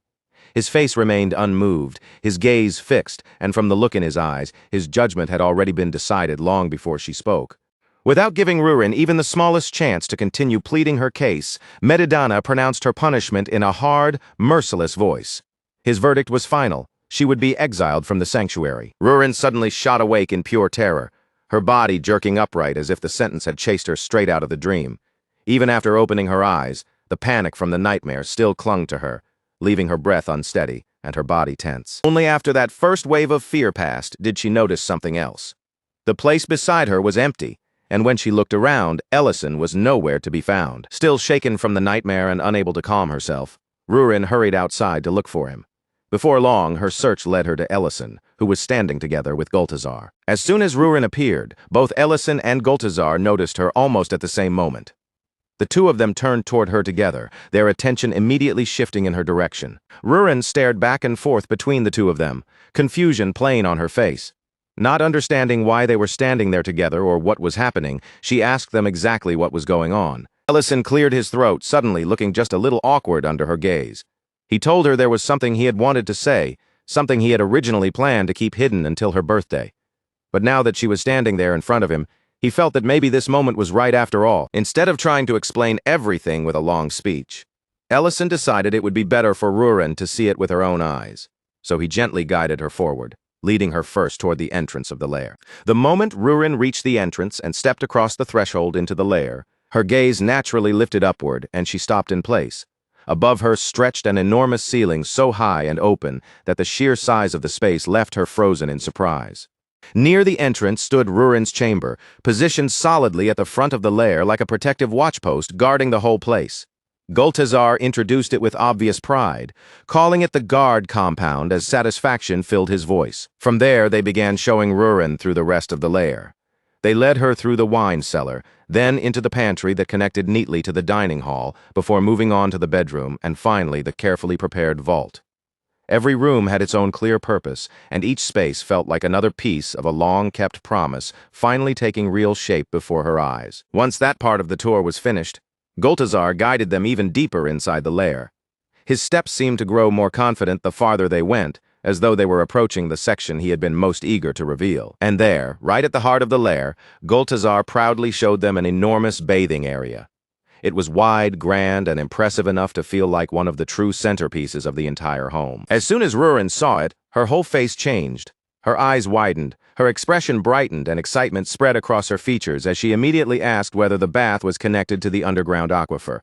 His face remained unmoved, his gaze fixed, and from the look in his eyes, his judgment had already been decided long before she spoke. Without giving Rurin even the smallest chance to continue pleading her case, Medidana pronounced her punishment in a hard, merciless voice. His verdict was final. She would be exiled from the sanctuary. Rurin suddenly shot awake in pure terror, her body jerking upright as if the sentence had chased her straight out of the dream. Even after opening her eyes, the panic from the nightmare still clung to her, leaving her breath unsteady and her body tense. Only after that first wave of fear passed did she notice something else. The place beside her was empty, and when she looked around, Ellison was nowhere to be found. Still shaken from the nightmare and unable to calm herself, Rurin hurried outside to look for him. Before long, her search led her to Ellison, who was standing together with Goltazar. As soon as Rurin appeared, both Ellison and Goltazar noticed her almost at the same moment. The two of them turned toward her together, their attention immediately shifting in her direction. Rurin stared back and forth between the two of them, confusion plain on her face. Not understanding why they were standing there together or what was happening, she asked them exactly what was going on. Ellison cleared his throat, suddenly looking just a little awkward under her gaze. He told her there was something he had wanted to say, something he had originally planned to keep hidden until her birthday. But now that she was standing there in front of him, he felt that maybe this moment was right after all. Instead of trying to explain everything with a long speech, Ellison decided it would be better for Rurin to see it with her own eyes. So he gently guided her forward, leading her first toward the entrance of the lair. The moment Rurin reached the entrance and stepped across the threshold into the lair, her gaze naturally lifted upward and she stopped in place. Above her stretched an enormous ceiling so high and open that the sheer size of the space left her frozen in surprise. Near the entrance stood Rurin's chamber, positioned solidly at the front of the lair like a protective watchpost guarding the whole place. Goltazar introduced it with obvious pride, calling it the guard compound as satisfaction filled his voice. From there, they began showing Rurin through the rest of the lair. They led her through the wine cellar, then into the pantry that connected neatly to the dining hall, before moving on to the bedroom and finally the carefully prepared vault. Every room had its own clear purpose, and each space felt like another piece of a long-kept promise finally taking real shape before her eyes. Once that part of the tour was finished, Goltazar guided them even deeper inside the lair. His steps seemed to grow more confident the farther they went, as though they were approaching the section he had been most eager to reveal. And there, right at the heart of the lair, Goltazar proudly showed them an enormous bathing area. It was wide, grand, and impressive enough to feel like one of the true centerpieces of the entire home. As soon as Rurin saw it, her whole face changed. Her eyes widened, her expression brightened, and excitement spread across her features as she immediately asked whether the bath was connected to the underground aquifer.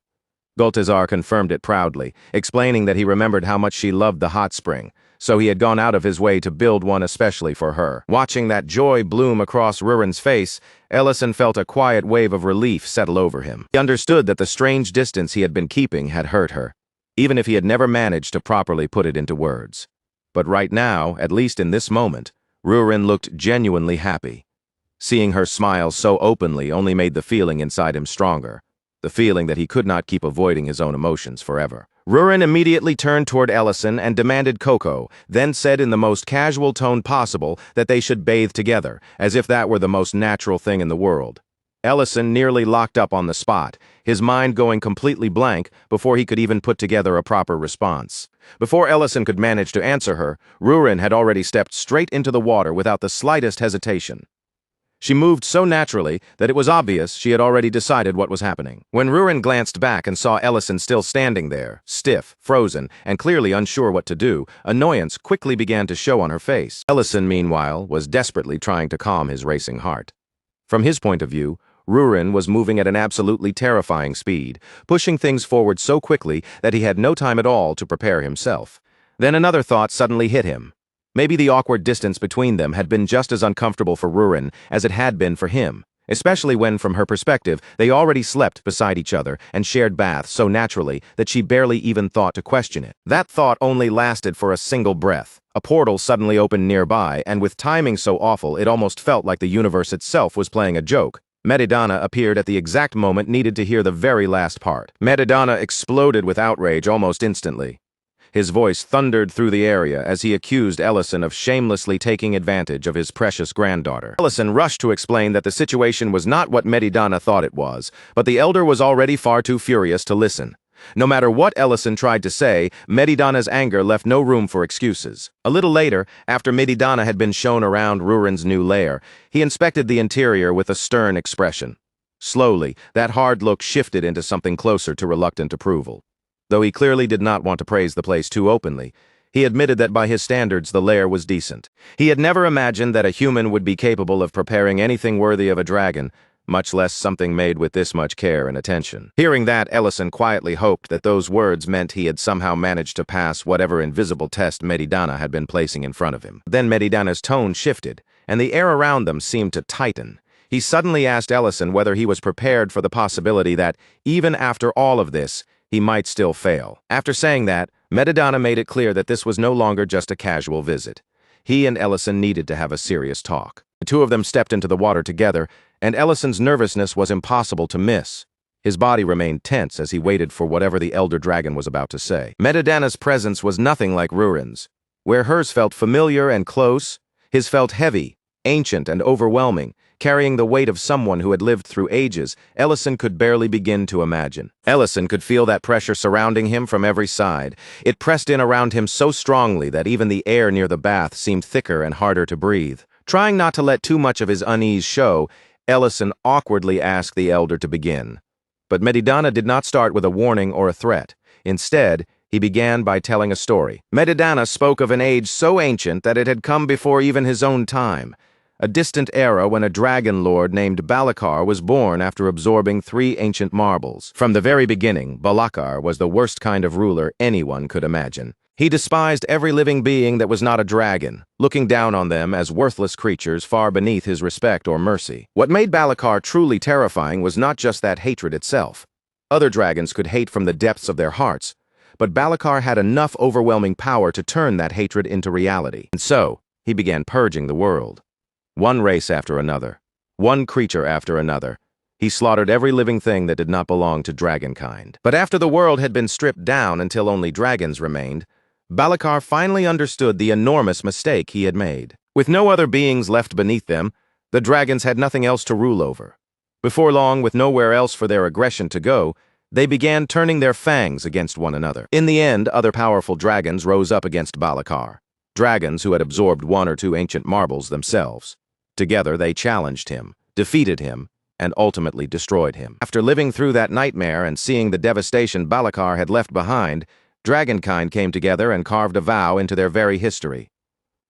Goltazar confirmed it proudly, explaining that he remembered how much she loved the hot spring, so he had gone out of his way to build one especially for her. Watching that joy bloom across Rurin's face, Ellison felt a quiet wave of relief settle over him. He understood that the strange distance he had been keeping had hurt her, even if he had never managed to properly put it into words. But right now, at least in this moment, Rurin looked genuinely happy. Seeing her smile so openly only made the feeling inside him stronger, the feeling that he could not keep avoiding his own emotions forever. Rurin immediately turned toward Ellison and demanded cocoa, then said in the most casual tone possible that they should bathe together, as if that were the most natural thing in the world. Ellison nearly locked up on the spot, his mind going completely blank before he could even put together a proper response. Before Ellison could manage to answer her, Rurin had already stepped straight into the water without the slightest hesitation. She moved so naturally that it was obvious she had already decided what was happening. When Rurin glanced back and saw Ellison still standing there, stiff, frozen, and clearly unsure what to do, annoyance quickly began to show on her face. Ellison, meanwhile, was desperately trying to calm his racing heart. From his point of view, Rurin was moving at an absolutely terrifying speed, pushing things forward so quickly that he had no time at all to prepare himself. Then another thought suddenly hit him. Maybe the awkward distance between them had been just as uncomfortable for Rurin as it had been for him, especially when, from her perspective, they already slept beside each other and shared baths so naturally that she barely even thought to question it. That thought only lasted for a single breath. A portal suddenly opened nearby, and with timing so awful it almost felt like the universe itself was playing a joke. Medidana appeared at the exact moment needed to hear the very last part. Medidana exploded with outrage almost instantly. His voice thundered through the area as he accused Ellison of shamelessly taking advantage of his precious granddaughter. Ellison rushed to explain that the situation was not what Medidana thought it was, but the elder was already far too furious to listen. No matter what Ellison tried to say, Medidana's anger left no room for excuses. A little later, after Medidana had been shown around Rurin's new lair, he inspected the interior with a stern expression. Slowly, that hard look shifted into something closer to reluctant approval. Though he clearly did not want to praise the place too openly, he admitted that by his standards the lair was decent. He had never imagined that a human would be capable of preparing anything worthy of a dragon, much less something made with this much care and attention. Hearing that, Ellison quietly hoped that those words meant he had somehow managed to pass whatever invisible test Medidana had been placing in front of him. Then Medidana's tone shifted, and the air around them seemed to tighten. He suddenly asked Ellison whether he was prepared for the possibility that, even after all of this, he might still fail. After saying that, Medidana made it clear that this was no longer just a casual visit. He and Ellison needed to have a serious talk. The two of them stepped into the water together, and Ellison's nervousness was impossible to miss. His body remained tense as he waited for whatever the elder dragon was about to say. Medidana's presence was nothing like Rurin's. Where hers felt familiar and close, his felt heavy, ancient, and overwhelming, carrying the weight of someone who had lived through ages Ellison could barely begin to imagine. Ellison could feel that pressure surrounding him from every side. It pressed in around him so strongly that even the air near the bath seemed thicker and harder to breathe. Trying not to let too much of his unease show, Ellison awkwardly asked the elder to begin. But Medidana did not start with a warning or a threat. Instead, he began by telling a story. Medidana spoke of an age so ancient that it had come before even his own time. A distant era when a dragon lord named Balakar was born after absorbing 3 ancient marbles. From the very beginning, Balakar was the worst kind of ruler anyone could imagine. He despised every living being that was not a dragon, looking down on them as worthless creatures far beneath his respect or mercy. What made Balakar truly terrifying was not just that hatred itself. Other dragons could hate from the depths of their hearts, but Balakar had enough overwhelming power to turn that hatred into reality. And so, he began purging the world. One race after another, one creature after another. He slaughtered every living thing that did not belong to dragonkind. But after the world had been stripped down until only dragons remained, Balakar finally understood the enormous mistake he had made. With no other beings left beneath them, the dragons had nothing else to rule over. Before long, with nowhere else for their aggression to go, they began turning their fangs against one another. In the end, other powerful dragons rose up against Balakar, dragons who had absorbed 1 or 2 ancient marbles themselves. Together, they challenged him, defeated him, and ultimately destroyed him. After living through that nightmare and seeing the devastation Balakar had left behind, dragonkind came together and carved a vow into their very history.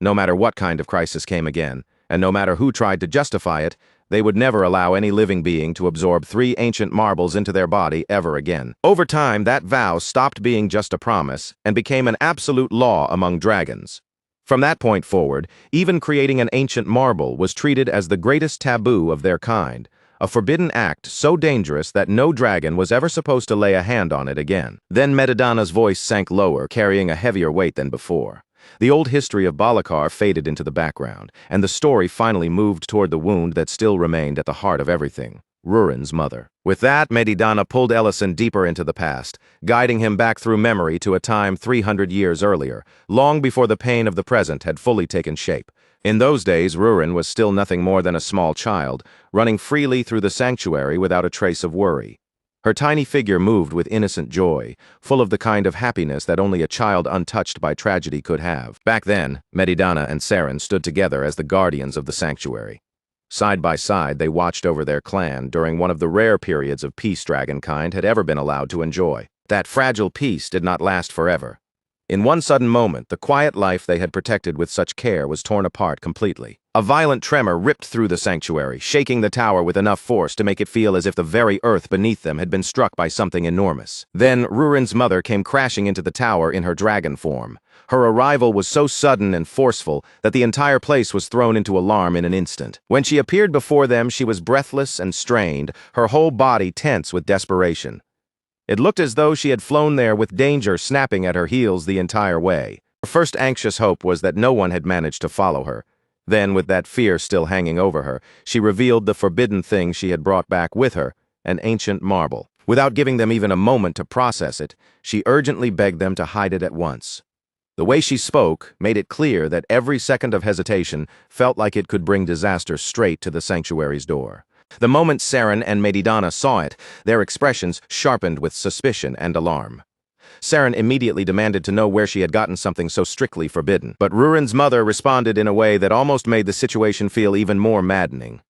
No matter what kind of crisis came again, and no matter who tried to justify it, they would never allow any living being to absorb 3 ancient marbles into their body ever again. Over time, that vow stopped being just a promise and became an absolute law among dragons. From that point forward, even creating an ancient marble was treated as the greatest taboo of their kind, a forbidden act so dangerous that no dragon was ever supposed to lay a hand on it again. Then Medidana's voice sank lower, carrying a heavier weight than before. The old history of Balakar faded into the background, and the story finally moved toward the wound that still remained at the heart of everything. Rurin's mother. With that, Medidana pulled Ellison deeper into the past, guiding him back through memory to a time 300 years earlier, long before the pain of the present had fully taken shape. In those days, Rurin was still nothing more than a small child, running freely through the sanctuary without a trace of worry. Her tiny figure moved with innocent joy, full of the kind of happiness that only a child untouched by tragedy could have. Back then, Medidana and Saren stood together as the guardians of the sanctuary. Side by side, they watched over their clan during one of the rare periods of peace dragonkind had ever been allowed to enjoy. That fragile peace did not last forever. In one sudden moment, the quiet life they had protected with such care was torn apart completely. A violent tremor ripped through the sanctuary, shaking the tower with enough force to make it feel as if the very earth beneath them had been struck by something enormous. Then, Rurin's mother came crashing into the tower in her dragon form. Her arrival was so sudden and forceful that the entire place was thrown into alarm in an instant. When she appeared before them, she was breathless and strained, her whole body tense with desperation. It looked as though she had flown there with danger snapping at her heels the entire way. Her first anxious hope was that no one had managed to follow her. Then, with that fear still hanging over her, she revealed the forbidden thing she had brought back with her, an ancient marble. Without giving them even a moment to process it, she urgently begged them to hide it at once. The way she spoke made it clear that every second of hesitation felt like it could bring disaster straight to the sanctuary's door. The moment Saren and Medidana saw it, their expressions sharpened with suspicion and alarm. Saren immediately demanded to know where she had gotten something so strictly forbidden, but Rurin's mother responded in a way that almost made the situation feel even more maddening.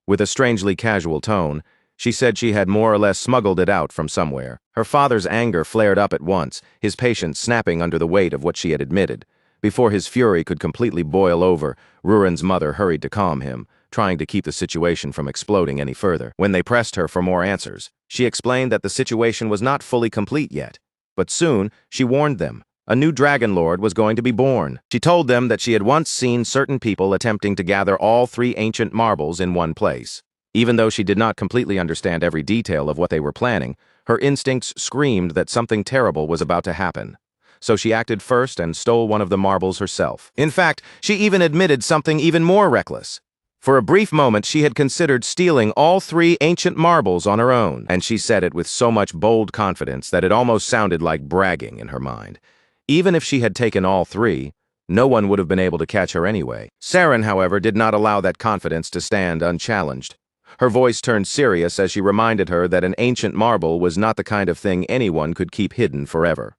With a strangely casual tone, she said she had more or less smuggled it out from somewhere. Her father's anger flared up at once, his patience snapping under the weight of what she had admitted. Before his fury could completely boil over, Rurin's mother hurried to calm him, trying to keep the situation from exploding any further. When they pressed her for more answers, she explained that the situation was not fully complete yet. But soon, she warned them, a new Dragon Lord was going to be born. She told them that she had once seen certain people attempting to gather all 3 ancient marbles in one place. Even though she did not completely understand every detail of what they were planning, her instincts screamed that something terrible was about to happen. So she acted first and stole one of the marbles herself. In fact, she even admitted something even more reckless. For a brief moment, she had considered stealing all 3 ancient marbles on her own, and she said it with so much bold confidence that it almost sounded like bragging in her mind. Even if she had taken all 3, no one would have been able to catch her anyway. Saren, however, did not allow that confidence to stand unchallenged. Her voice turned serious as she reminded her that an ancient marble was not the kind of thing anyone could keep hidden forever.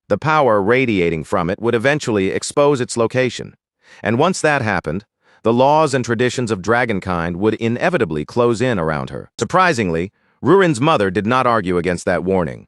The power radiating from it would eventually expose its location, and once that happened, the laws and traditions of dragonkind would inevitably close in around her. Surprisingly, Rurin's mother did not argue against that warning.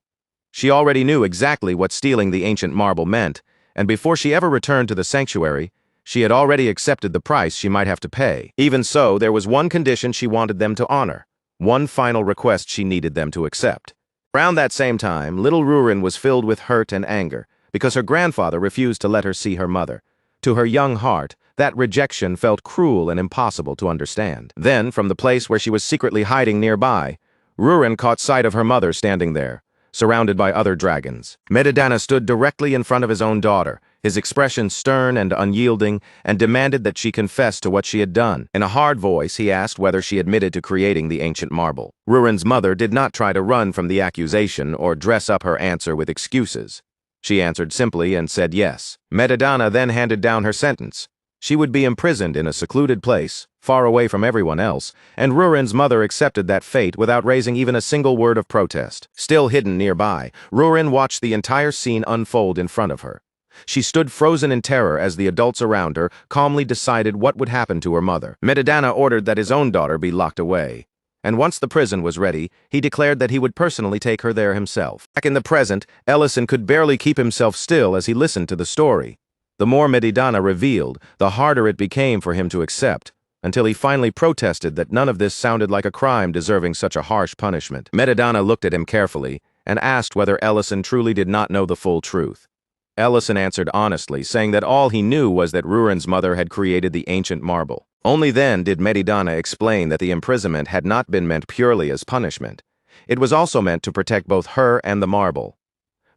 She already knew exactly what stealing the ancient marble meant, and before she ever returned to the sanctuary, she had already accepted the price she might have to pay. Even so, there was one condition she wanted them to honor, one final request she needed them to accept. Around that same time, little Rurin was filled with hurt and anger, because her grandfather refused to let her see her mother. To her young heart, that rejection felt cruel and impossible to understand. Then, from the place where she was secretly hiding nearby, Rurin caught sight of her mother standing there, surrounded by other dragons. Medidana stood directly in front of his own daughter, his expression stern and unyielding, and demanded that she confess to what she had done. In a hard voice, he asked whether she admitted to creating the ancient marble. Rurin's mother did not try to run from the accusation or dress up her answer with excuses. She answered simply and said yes. Medidana then handed down her sentence. She would be imprisoned in a secluded place, far away from everyone else, and Rurin's mother accepted that fate without raising even a single word of protest. Still hidden nearby, Rurin watched the entire scene unfold in front of her. She stood frozen in terror as the adults around her calmly decided what would happen to her mother. Medidana ordered that his own daughter be locked away, and once the prison was ready, he declared that he would personally take her there himself. Back in the present, Ellison could barely keep himself still as he listened to the story. The more Medidana revealed, the harder it became for him to accept, until he finally protested that none of this sounded like a crime deserving such a harsh punishment. Medidana looked at him carefully and asked whether Ellison truly did not know the full truth. Ellison answered honestly, saying that all he knew was that Rurin's mother had created the ancient marble. Only then did Medidana explain that the imprisonment had not been meant purely as punishment. It was also meant to protect both her and the marble.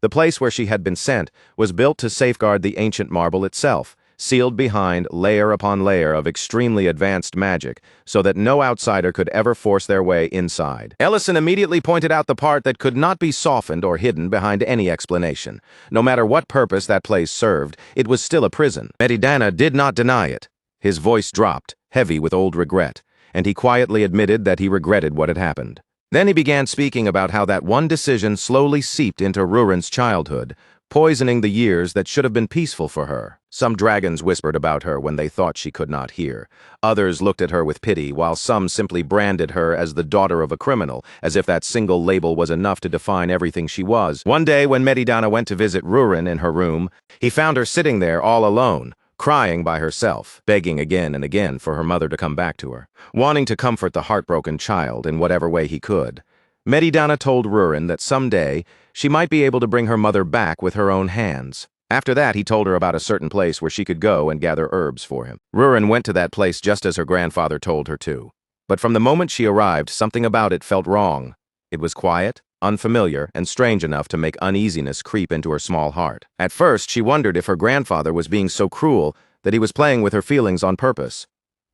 The place where she had been sent was built to safeguard the ancient marble itself, sealed behind layer upon layer of extremely advanced magic, so that no outsider could ever force their way inside. Ellison immediately pointed out the part that could not be softened or hidden behind any explanation. No matter what purpose that place served, it was still a prison. Medidana did not deny it. His voice dropped, heavy with old regret, and he quietly admitted that he regretted what had happened. Then he began speaking about how that one decision slowly seeped into Rurin's childhood, poisoning the years that should have been peaceful for her. Some dragons whispered about her when they thought she could not hear. Others looked at her with pity, while some simply branded her as the daughter of a criminal, as if that single label was enough to define everything she was. One day, when Medidana went to visit Rurin in her room, he found her sitting there all alone, crying by herself, begging again and again for her mother to come back to her, wanting to comfort the heartbroken child in whatever way he could. Medidana told Rurin that someday she might be able to bring her mother back with her own hands. After that, he told her about a certain place where she could go and gather herbs for him. Rurin went to that place just as her grandfather told her to. But from the moment she arrived, something about it felt wrong. It was quiet, unfamiliar, and strange enough to make uneasiness creep into her small heart. At first, she wondered if her grandfather was being so cruel that he was playing with her feelings on purpose.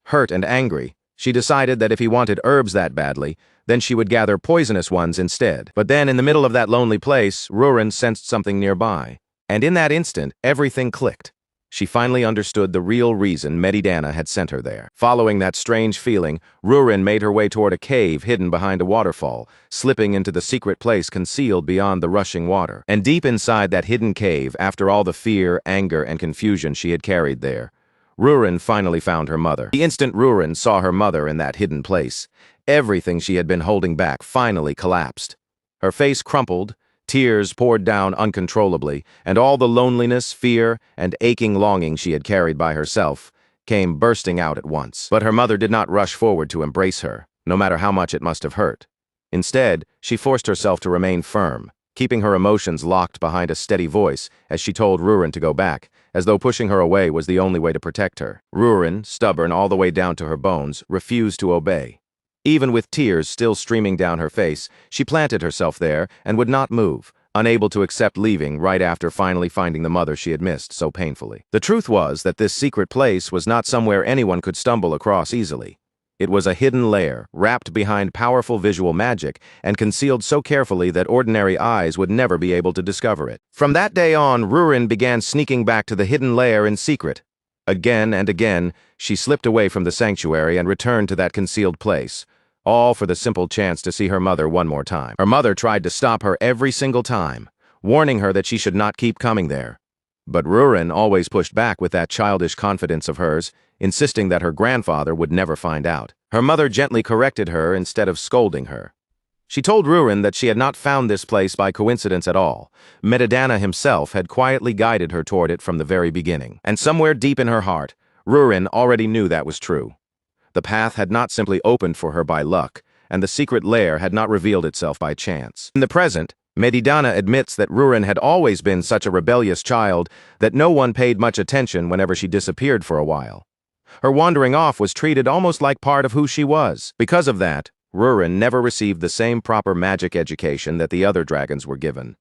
Hurt and angry, she decided that if he wanted herbs that badly, then she would gather poisonous ones instead. But then, in the middle of that lonely place, Rurin sensed something nearby. And in that instant, everything clicked. She finally understood the real reason Medidana had sent her there. Following that strange feeling, Rurin made her way toward a cave hidden behind a waterfall, slipping into the secret place concealed beyond the rushing water. And deep inside that hidden cave, after all the fear, anger, and confusion she had carried there, Rurin finally found her mother. The instant Rurin saw her mother in that hidden place, everything she had been holding back finally collapsed. Her face crumpled, tears poured down uncontrollably, and all the loneliness, fear, and aching longing she had carried by herself came bursting out at once. But her mother did not rush forward to embrace her, no matter how much it must have hurt. Instead, she forced herself to remain firm, keeping her emotions locked behind a steady voice as she told Rurin to go back, as though pushing her away was the only way to protect her. Rurin, stubborn all the way down to her bones, refused to obey. Even with tears still streaming down her face, she planted herself there and would not move, unable to accept leaving right after finally finding the mother she had missed so painfully. The truth was that this secret place was not somewhere anyone could stumble across easily. It was a hidden lair, wrapped behind powerful visual magic and concealed so carefully that ordinary eyes would never be able to discover it. From that day on, Rurin began sneaking back to the hidden lair in secret. Again and again, she slipped away from the sanctuary and returned to that concealed place, all for the simple chance to see her mother one more time. Her mother tried to stop her every single time, warning her that she should not keep coming there. But Rurin always pushed back with that childish confidence of hers, insisting that her grandfather would never find out. Her mother gently corrected her instead of scolding her. She told Rurin that she had not found this place by coincidence at all. Medidana himself had quietly guided her toward it from the very beginning. And somewhere deep in her heart, Rurin already knew that was true. The path had not simply opened for her by luck, and the secret lair had not revealed itself by chance. In the present, Medidana admits that Rurin had always been such a rebellious child that no one paid much attention whenever she disappeared for a while. Her wandering off was treated almost like part of who she was. Because of that, Rurin never received the same proper magic education that the other dragons were given.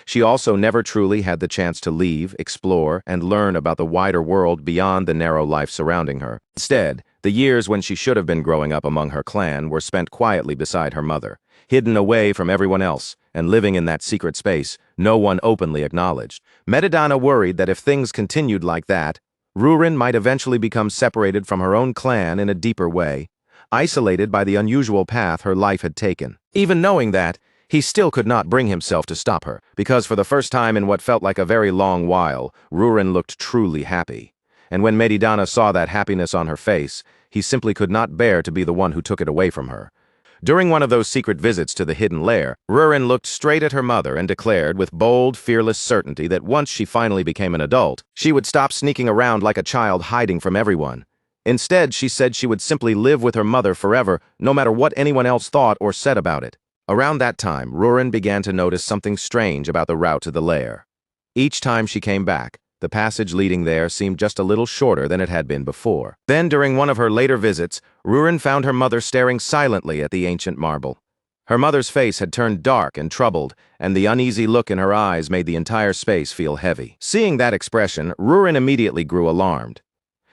She also never truly had the chance to leave, explore, and learn about the wider world beyond the narrow life surrounding her. Instead, the years when she should have been growing up among her clan were spent quietly beside her mother, hidden away from everyone else, and living in that secret space no one openly acknowledged. Medidana worried that if things continued like that, Rurin might eventually become separated from her own clan in a deeper way, isolated by the unusual path her life had taken. Even knowing that, he still could not bring himself to stop her, because for the first time in what felt like a very long while, Rurin looked truly happy. And when Medidana saw that happiness on her face, he simply could not bear to be the one who took it away from her. During one of those secret visits to the hidden lair, Rurin looked straight at her mother and declared with bold, fearless certainty that once she finally became an adult, she would stop sneaking around like a child hiding from everyone. Instead, she said she would simply live with her mother forever, no matter what anyone else thought or said about it. Around that time, Rurin began to notice something strange about the route to the lair. Each time she came back, the passage leading there seemed just a little shorter than it had been before. Then, during one of her later visits, Rurin found her mother staring silently at the ancient marble. Her mother's face had turned dark and troubled, and the uneasy look in her eyes made the entire space feel heavy. Seeing that expression, Rurin immediately grew alarmed.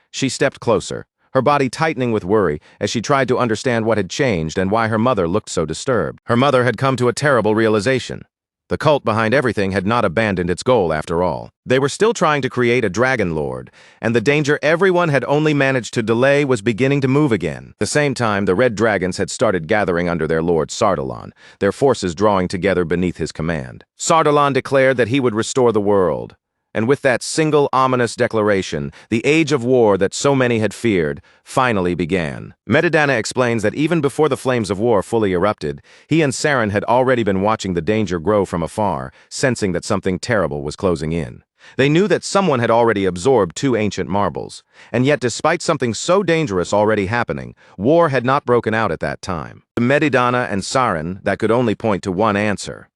She stepped closer, her body tightening with worry as she tried to understand what had changed and why her mother looked so disturbed. Her mother had come to a terrible realization. The cult behind everything had not abandoned its goal after all. They were still trying to create a dragon lord, and the danger everyone had only managed to delay was beginning to move again. At the same time, the red dragons had started gathering under their lord Sardalan, their forces drawing together beneath his command. Sardalan declared that he would restore the world. And with that single ominous declaration, the age of war that so many had feared finally began. Medidana explains that even before the flames of war fully erupted, he and Saren had already been watching the danger grow from afar, sensing that something terrible was closing in. They knew that someone had already absorbed 2 ancient marbles, and yet despite something so dangerous already happening, war had not broken out at that time. To Medidana and Saren, that could only point to one answer.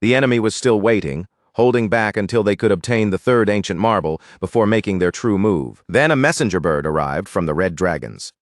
The enemy was still waiting, holding back until they could obtain the 3rd ancient marble before making their true move. Then a messenger bird arrived from the red dragons.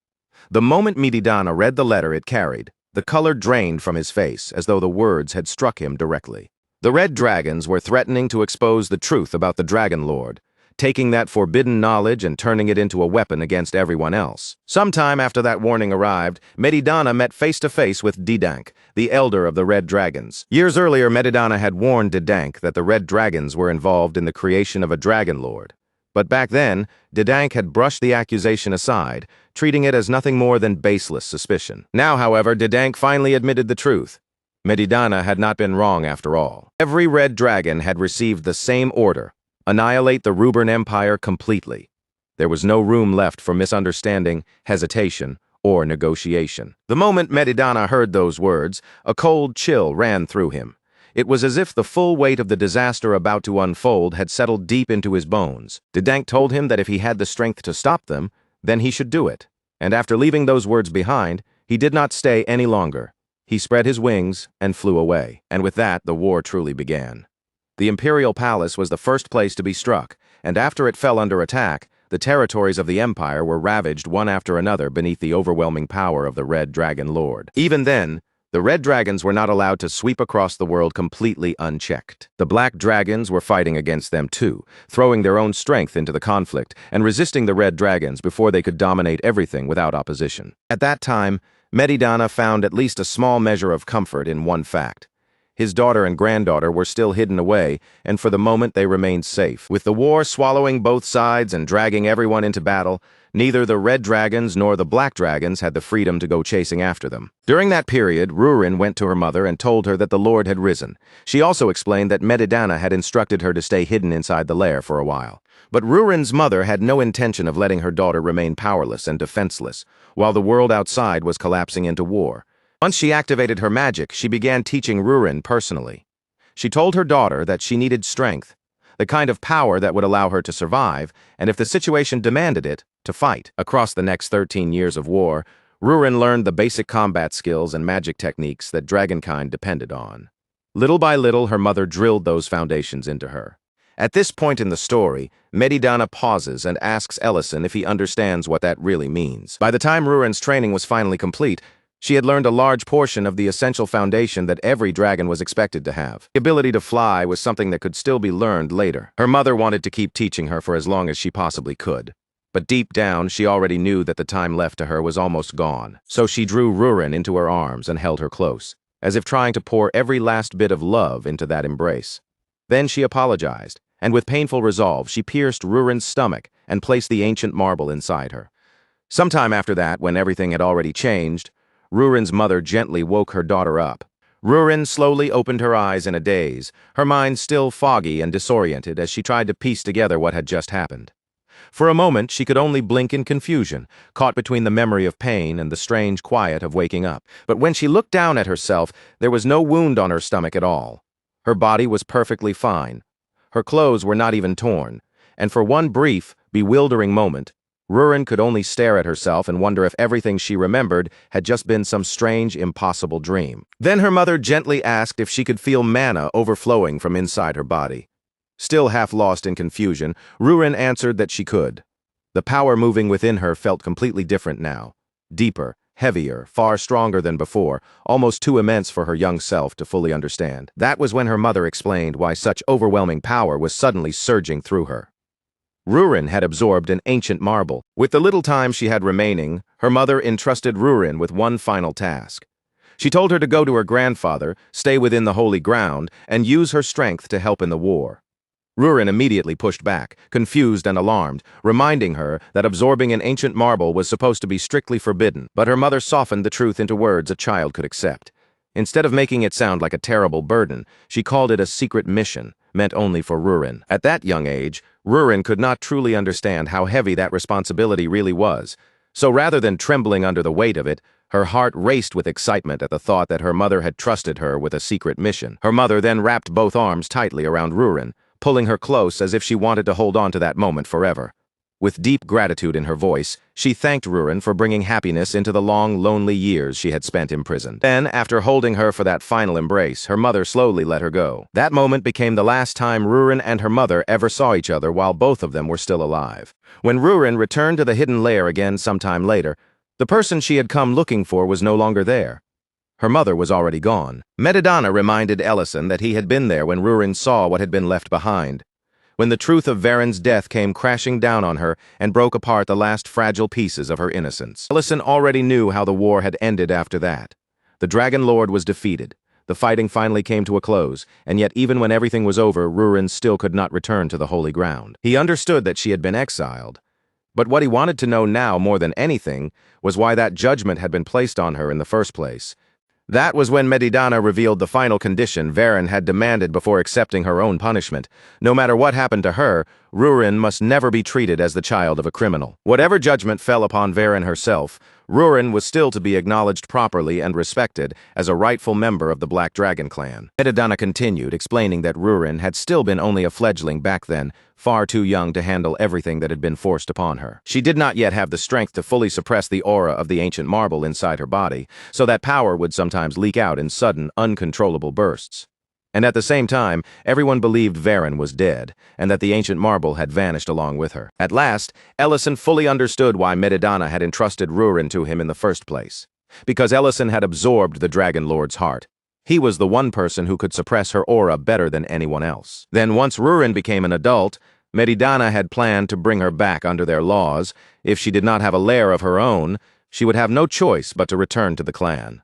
The moment Medidana read the letter it carried, the color drained from his face as though the words had struck him directly. The red dragons were threatening to expose the truth about the Dragon Lord, taking that forbidden knowledge and turning it into a weapon against everyone else. Sometime after that warning arrived, Medidana met face-to-face with Didank, the elder of the Red Dragons. Years earlier, Medidana had warned Didank that the Red Dragons were involved in the creation of a Dragon Lord. But back then, Didank had brushed the accusation aside, treating it as nothing more than baseless suspicion. Now, however, Didank finally admitted the truth. Medidana had not been wrong after all. Every Red Dragon had received the same order: annihilate the Rubern Empire completely. There was no room left for misunderstanding, hesitation, or negotiation. The moment Medidana heard those words, a cold chill ran through him. It was as if the full weight of the disaster about to unfold had settled deep into his bones. Didank told him that if he had the strength to stop them, then he should do it. And after leaving those words behind, he did not stay any longer. He spread his wings and flew away. And with that, the war truly began. The Imperial Palace was the first place to be struck, and after it fell under attack, the territories of the Empire were ravaged one after another beneath the overwhelming power of the Red Dragon Lord. Even then, the Red Dragons were not allowed to sweep across the world completely unchecked. The Black Dragons were fighting against them too, throwing their own strength into the conflict and resisting the Red Dragons before they could dominate everything without opposition. At that time, Medidana found at least a small measure of comfort in one fact. His daughter and granddaughter were still hidden away, and for the moment they remained safe. With the war swallowing both sides and dragging everyone into battle, neither the Red Dragons nor the Black Dragons had the freedom to go chasing after them. During that period, Rurin went to her mother and told her that the Lord had risen. She also explained that Medidana had instructed her to stay hidden inside the lair for a while. But Rurin's mother had no intention of letting her daughter remain powerless and defenseless, while the world outside was collapsing into war. Once she activated her magic, she began teaching Rurin personally. She told her daughter that she needed strength, the kind of power that would allow her to survive, and if the situation demanded it, to fight. Across the next 13 years of war, Rurin learned the basic combat skills and magic techniques that dragonkind depended on. Little by little, her mother drilled those foundations into her. At this point in the story, Medidana pauses and asks Ellison if he understands what that really means. By the time Rurin's training was finally complete, she had learned a large portion of the essential foundation that every dragon was expected to have. The ability to fly was something that could still be learned later. Her mother wanted to keep teaching her for as long as she possibly could. But deep down, she already knew that the time left to her was almost gone. So she drew Rurin into her arms and held her close, as if trying to pour every last bit of love into that embrace. Then she apologized, and with painful resolve, she pierced Rurin's stomach and placed the ancient marble inside her. Sometime after that, when everything had already changed, Rurin's mother gently woke her daughter up. Rurin slowly opened her eyes in a daze, her mind still foggy and disoriented as she tried to piece together what had just happened. For a moment, she could only blink in confusion, caught between the memory of pain and the strange quiet of waking up. But when she looked down at herself, there was no wound on her stomach at all. Her body was perfectly fine. Her clothes were not even torn, and for one brief, bewildering moment, Rurin could only stare at herself and wonder if everything she remembered had just been some strange, impossible dream. Then her mother gently asked if she could feel mana overflowing from inside her body. Still half lost in confusion, Rurin answered that she could. The power moving within her felt completely different now. Deeper, heavier, far stronger than before, almost too immense for her young self to fully understand. That was when her mother explained why such overwhelming power was suddenly surging through her. Rurin had absorbed an ancient marble. With the little time she had remaining, her mother entrusted Rurin with one final task. She told her to go to her grandfather, stay within the holy ground, and use her strength to help in the war. Rurin immediately pushed back, confused and alarmed, reminding her that absorbing an ancient marble was supposed to be strictly forbidden, but her mother softened the truth into words a child could accept. Instead of making it sound like a terrible burden, she called it a secret mission, meant only for Rurin. At that young age, Rurin could not truly understand how heavy that responsibility really was. So rather than trembling under the weight of it, her heart raced with excitement at the thought that her mother had trusted her with a secret mission. Her mother then wrapped both arms tightly around Rurin, pulling her close as if she wanted to hold on to that moment forever. With deep gratitude in her voice, she thanked Rurin for bringing happiness into the long, lonely years she had spent imprisoned. Then, after holding her for that final embrace, her mother slowly let her go. That moment became the last time Rurin and her mother ever saw each other while both of them were still alive. When Rurin returned to the hidden lair again sometime later, the person she had come looking for was no longer there. Her mother was already gone. Medidana reminded Ellison that he had been there when Rurin saw what had been left behind. when the truth of Varen's death came crashing down on her and broke apart the last fragile pieces of her innocence. Ellison already knew how the war had ended after that. The Dragon Lord was defeated. The fighting finally came to a close, and yet even when everything was over, Rurin still could not return to the holy ground. He understood that she had been exiled, but what he wanted to know now more than anything was why that judgment had been placed on her in the first place. That was when Medidana revealed the final condition Varen had demanded before accepting her own punishment. No matter what happened to her, Rurin must never be treated as the child of a criminal. Whatever judgment fell upon Varen herself, Rurin was still to be acknowledged properly and respected as a rightful member of the Black Dragon clan. Medidana continued, explaining that Rurin had still been only a fledgling back then, far too young to handle everything that had been forced upon her. She did not yet have the strength to fully suppress the aura of the ancient marble inside her body, so that power would sometimes leak out in sudden, uncontrollable bursts. And at the same time, everyone believed Varen was dead, and that the ancient marble had vanished along with her. At last, Ellison fully understood why Medidana had entrusted Rurin to him in the first place. Because Ellison had absorbed the Dragon Lord's heart. He was the one person who could suppress her aura better than anyone else. Then once Rurin became an adult, Medidana had planned to bring her back under their laws. If she did not have a lair of her own, she would have no choice but to return to the clan.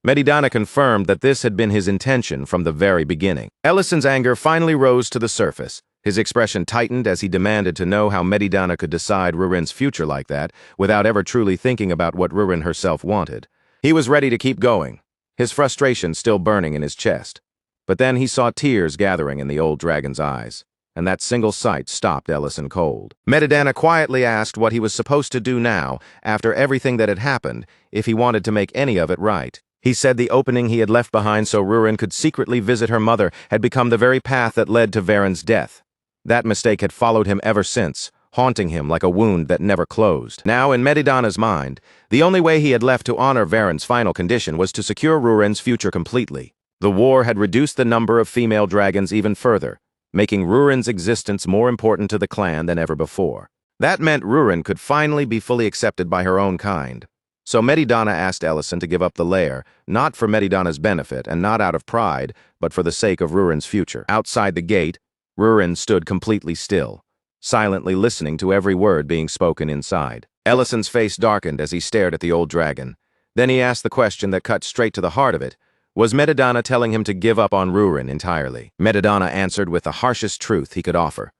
Medidana confirmed that this had been his intention from the very beginning. Ellison's anger finally rose to the surface. His expression tightened as he demanded to know how Medidana could decide Rurin's future like that without ever truly thinking about what Rurin herself wanted. He was ready to keep going, his frustration still burning in his chest. But then he saw tears gathering in the old dragon's eyes, and that single sight stopped Ellison cold. Medidana quietly asked what he was supposed to do now, after everything that had happened, if he wanted to make any of it right. He said the opening he had left behind so Rurin could secretly visit her mother had become the very path that led to Varen's death. That mistake had followed him ever since, haunting him like a wound that never closed. Now, in Medidana's mind, the only way he had left to honor Varen's final condition was to secure Rurin's future completely. The war had reduced the number of female dragons even further, making Rurin's existence more important to the clan than ever before. That meant Rurin could finally be fully accepted by her own kind. So Medidana asked Ellison to give up the lair, not for Medidana's benefit and not out of pride, but for the sake of Rurin's future. Outside the gate, Rurin stood completely still, silently listening to every word being spoken inside. Ellison's face darkened as he stared at the old dragon. Then he asked the question that cut straight to the heart of it. Was Medidana telling him to give up on Rurin entirely? Medidana answered with the harshest truth he could offer.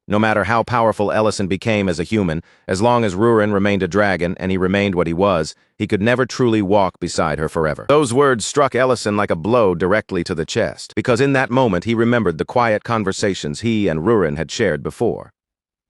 No matter how powerful Ellison became as a human, as long as Rurin remained a dragon and he remained what he was, he could never truly walk beside her forever. Those words struck Ellison like a blow directly to the chest, because in that moment he remembered the quiet conversations he and Rurin had shared before.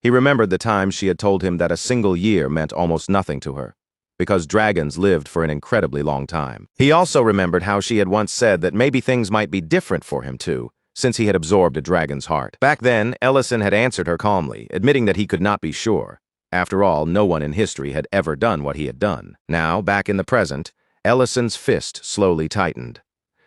He remembered the times she had told him that a single year meant almost nothing to her, because dragons lived for an incredibly long time. He also remembered how she had once said that maybe things might be different for him too, since he had absorbed a dragon's heart. Back then, Ellison had answered her calmly, admitting that he could not be sure. After all, no one in history had ever done what he had done. Now, back in the present, Ellison's fist slowly tightened.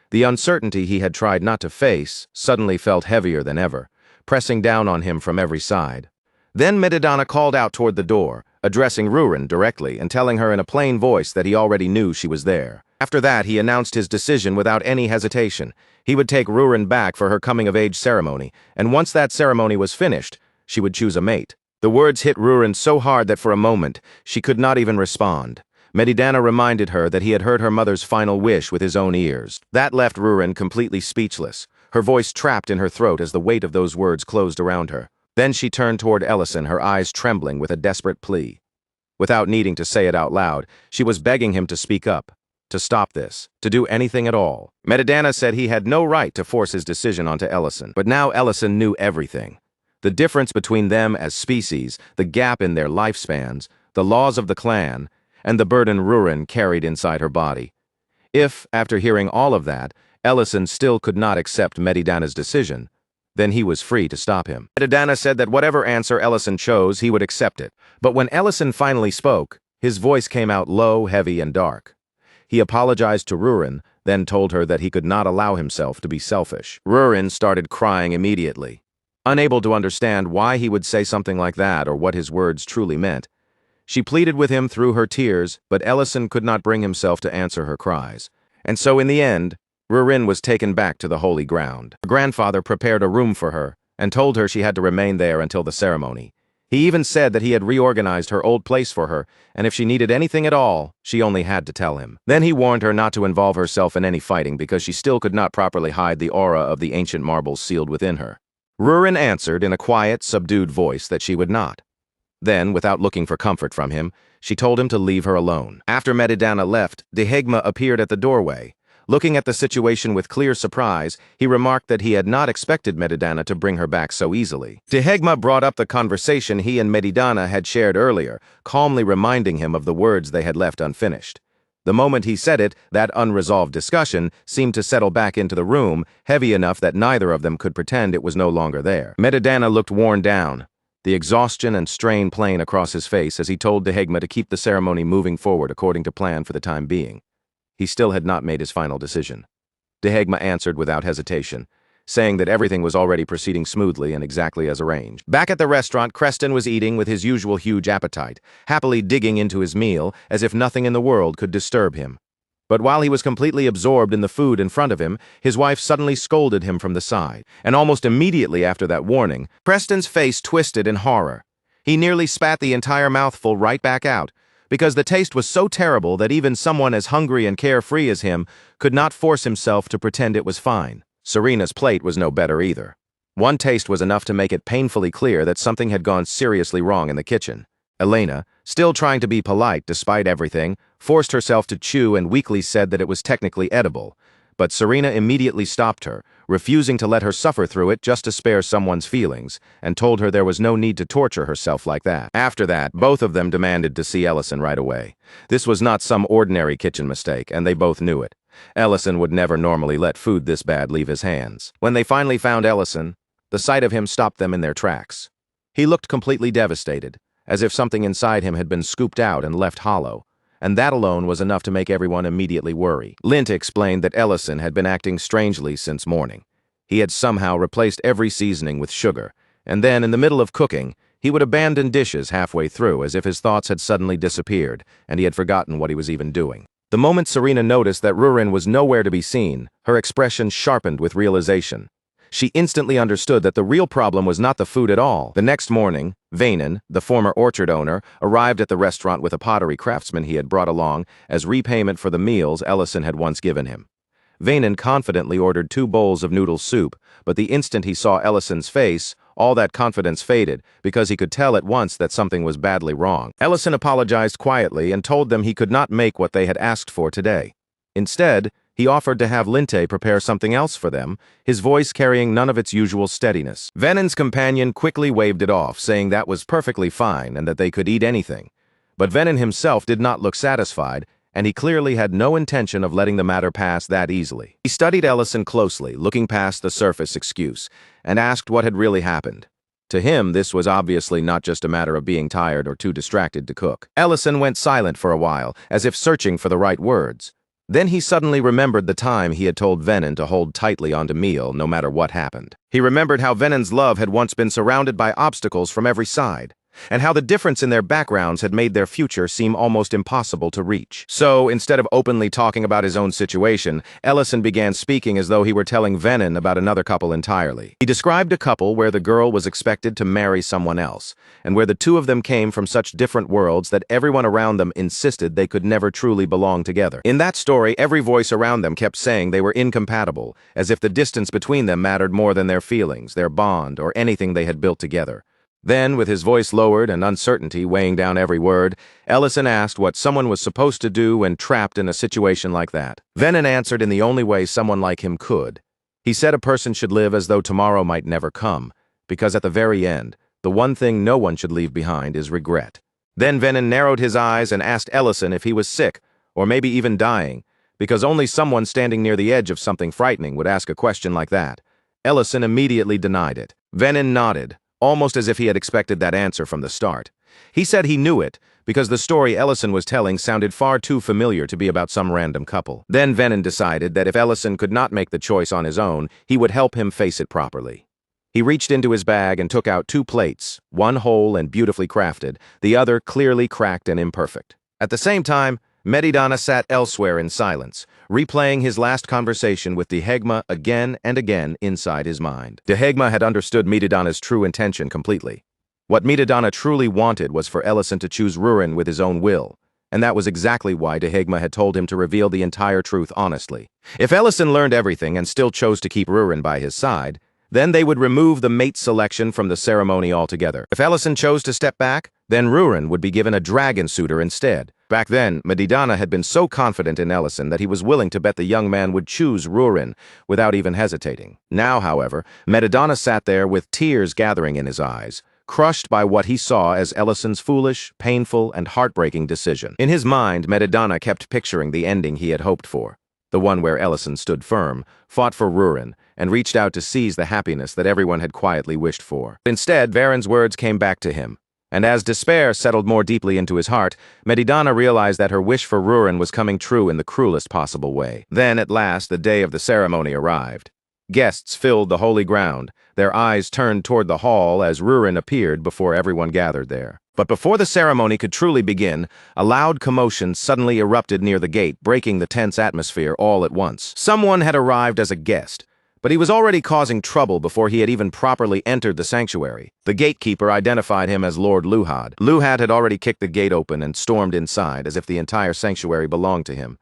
The uncertainty he had tried not to face suddenly felt heavier than ever, pressing down on him from every side. Then Medidana called out toward the door, addressing Rurin directly and telling her in a plain voice that he already knew she was there. After that, he announced his decision without any hesitation. He would take Rurin back for her coming-of-age ceremony, and once that ceremony was finished, she would choose a mate. The words hit Rurin so hard that for a moment, she could not even respond. Medidana reminded her that he had heard her mother's final wish with his own ears. That left Rurin completely speechless, her voice trapped in her throat as the weight of those words closed around her. Then she turned toward Ellison, her eyes trembling with a desperate plea. Without needing to say it out loud, she was begging him to speak up, to stop this, to do anything at all. Medidana said he had no right to force his decision onto Ellison, but now Ellison knew everything. The difference between them as species, the gap in their lifespans, the laws of the clan, and the burden Rurin carried inside her body. If, after hearing all of that, Ellison still could not accept Medidana's decision, then he was free to stop him. Medidana said that whatever answer Ellison chose, he would accept it. But when Ellison finally spoke, his voice came out low, heavy, and dark. He apologized to Rurin, then told her that he could not allow himself to be selfish. Rurin started crying immediately. Unable to understand why he would say something like that or what his words truly meant, she pleaded with him through her tears, but Ellison could not bring himself to answer her cries. And so in the end, Rurin was taken back to the holy ground. Her grandfather prepared a room for her, and told her she had to remain there until the ceremony. He even said that he had reorganized her old place for her, and if she needed anything at all, she only had to tell him. Then he warned her not to involve herself in any fighting because she still could not properly hide the aura of the ancient marbles sealed within her. Rurin answered in a quiet, subdued voice that she would not. Then, without looking for comfort from him, she told him to leave her alone. After Medidana left, Dehegma appeared at the doorway. Looking at the situation with clear surprise, he remarked that he had not expected Medidana to bring her back so easily. Dehegma brought up the conversation he and Medidana had shared earlier, calmly reminding him of the words they had left unfinished. The moment he said it, that unresolved discussion seemed to settle back into the room, heavy enough that neither of them could pretend it was no longer there. Medidana looked worn down, the exhaustion and strain plain across his face as he told Dehegma to keep the ceremony moving forward according to plan for the time being. He still had not made his final decision. Dehegma answered without hesitation, saying that everything was already proceeding smoothly and exactly as arranged. Back at the restaurant, Creston was eating with his usual huge appetite, happily digging into his meal as if nothing in the world could disturb him. But while he was completely absorbed in the food in front of him, his wife suddenly scolded him from the side. And almost immediately after that warning, Creston's face twisted in horror. He nearly spat the entire mouthful right back out, because the taste was so terrible that even someone as hungry and carefree as him could not force himself to pretend it was fine. Serena's plate was no better either. One taste was enough to make it painfully clear that something had gone seriously wrong in the kitchen. Elena, still trying to be polite despite everything, forced herself to chew and weakly said that it was technically edible. But Serena immediately stopped her, refusing to let her suffer through it just to spare someone's feelings, and told her there was no need to torture herself like that. After that, both of them demanded to see Ellison right away. This was not some ordinary kitchen mistake, and they both knew it. Ellison would never normally let food this bad leave his hands. When they finally found Ellison, the sight of him stopped them in their tracks. He looked completely devastated, as if something inside him had been scooped out and left hollow. And that alone was enough to make everyone immediately worry. Lint explained that Ellison had been acting strangely since morning. He had somehow replaced every seasoning with sugar, and then, in the middle of cooking, he would abandon dishes halfway through as if his thoughts had suddenly disappeared, and he had forgotten what he was even doing. The moment Serena noticed that Rurin was nowhere to be seen, her expression sharpened with realization. She instantly understood that the real problem was not the food at all. The next morning, Vanen, the former orchard owner, arrived at the restaurant with a pottery craftsman he had brought along as repayment for the meals Ellison had once given him. Vanen confidently ordered 2 bowls of noodle soup, but the instant he saw Ellison's face, all that confidence faded because he could tell at once that something was badly wrong. Ellison apologized quietly and told them he could not make what they had asked for today. Instead, he offered to have Linte prepare something else for them, his voice carrying none of its usual steadiness. Venen's companion quickly waved it off, saying that was perfectly fine and that they could eat anything. But Venen himself did not look satisfied, and he clearly had no intention of letting the matter pass that easily. He studied Ellison closely, looking past the surface excuse, and asked what had really happened. To him, this was obviously not just a matter of being tired or too distracted to cook. Ellison went silent for a while, as if searching for the right words. Then he suddenly remembered the time he had told Venen to hold tightly onto Meal no matter what happened. He remembered how Venen's love had once been surrounded by obstacles from every side, and how the difference in their backgrounds had made their future seem almost impossible to reach. So, instead of openly talking about his own situation, Ellison began speaking as though he were telling Venen about another couple entirely. He described a couple where the girl was expected to marry someone else, and where the two of them came from such different worlds that everyone around them insisted they could never truly belong together. In that story, every voice around them kept saying they were incompatible, as if the distance between them mattered more than their feelings, their bond, or anything they had built together. Then, with his voice lowered and uncertainty weighing down every word, Ellison asked what someone was supposed to do when trapped in a situation like that. Venen answered in the only way someone like him could. He said a person should live as though tomorrow might never come, because at the very end, the one thing no one should leave behind is regret. Then Venen narrowed his eyes and asked Ellison if he was sick, or maybe even dying, because only someone standing near the edge of something frightening would ask a question like that. Ellison immediately denied it. Venen nodded, almost as if he had expected that answer from the start. He said he knew it, because the story Ellison was telling sounded far too familiar to be about some random couple. Then Venen decided that if Ellison could not make the choice on his own, he would help him face it properly. He reached into his bag and took out 2 plates, one whole and beautifully crafted, the other clearly cracked and imperfect. At the same time, Medidana sat elsewhere in silence, replaying his last conversation with Dehegma again and again inside his mind. Dehegma had understood Medidana's true intention completely. What Medidana truly wanted was for Ellison to choose Rurin with his own will, and that was exactly why Dehegma had told him to reveal the entire truth honestly. If Ellison learned everything and still chose to keep Rurin by his side, then they would remove the mate selection from the ceremony altogether. If Ellison chose to step back, then Rurin would be given a dragon suitor instead. Back then, Medidana had been so confident in Ellison that he was willing to bet the young man would choose Rurin without even hesitating. Now, however, Medidana sat there with tears gathering in his eyes, crushed by what he saw as Ellison's foolish, painful, and heartbreaking decision. In his mind, Medidana kept picturing the ending he had hoped for, the one where Ellison stood firm, fought for Rurin, and reached out to seize the happiness that everyone had quietly wished for. Instead, Varen's words came back to him, and as despair settled more deeply into his heart, Medidana realized that her wish for Rurin was coming true in the cruelest possible way. Then, at last, the day of the ceremony arrived. Guests filled the holy ground, their eyes turned toward the hall as Rurin appeared before everyone gathered there. But before the ceremony could truly begin, a loud commotion suddenly erupted near the gate, breaking the tense atmosphere all at once. Someone had arrived as a guest, but he was already causing trouble before he had even properly entered the sanctuary. The gatekeeper identified him as Lord Luhad. Luhad had already kicked the gate open and stormed inside as if the entire sanctuary belonged to him.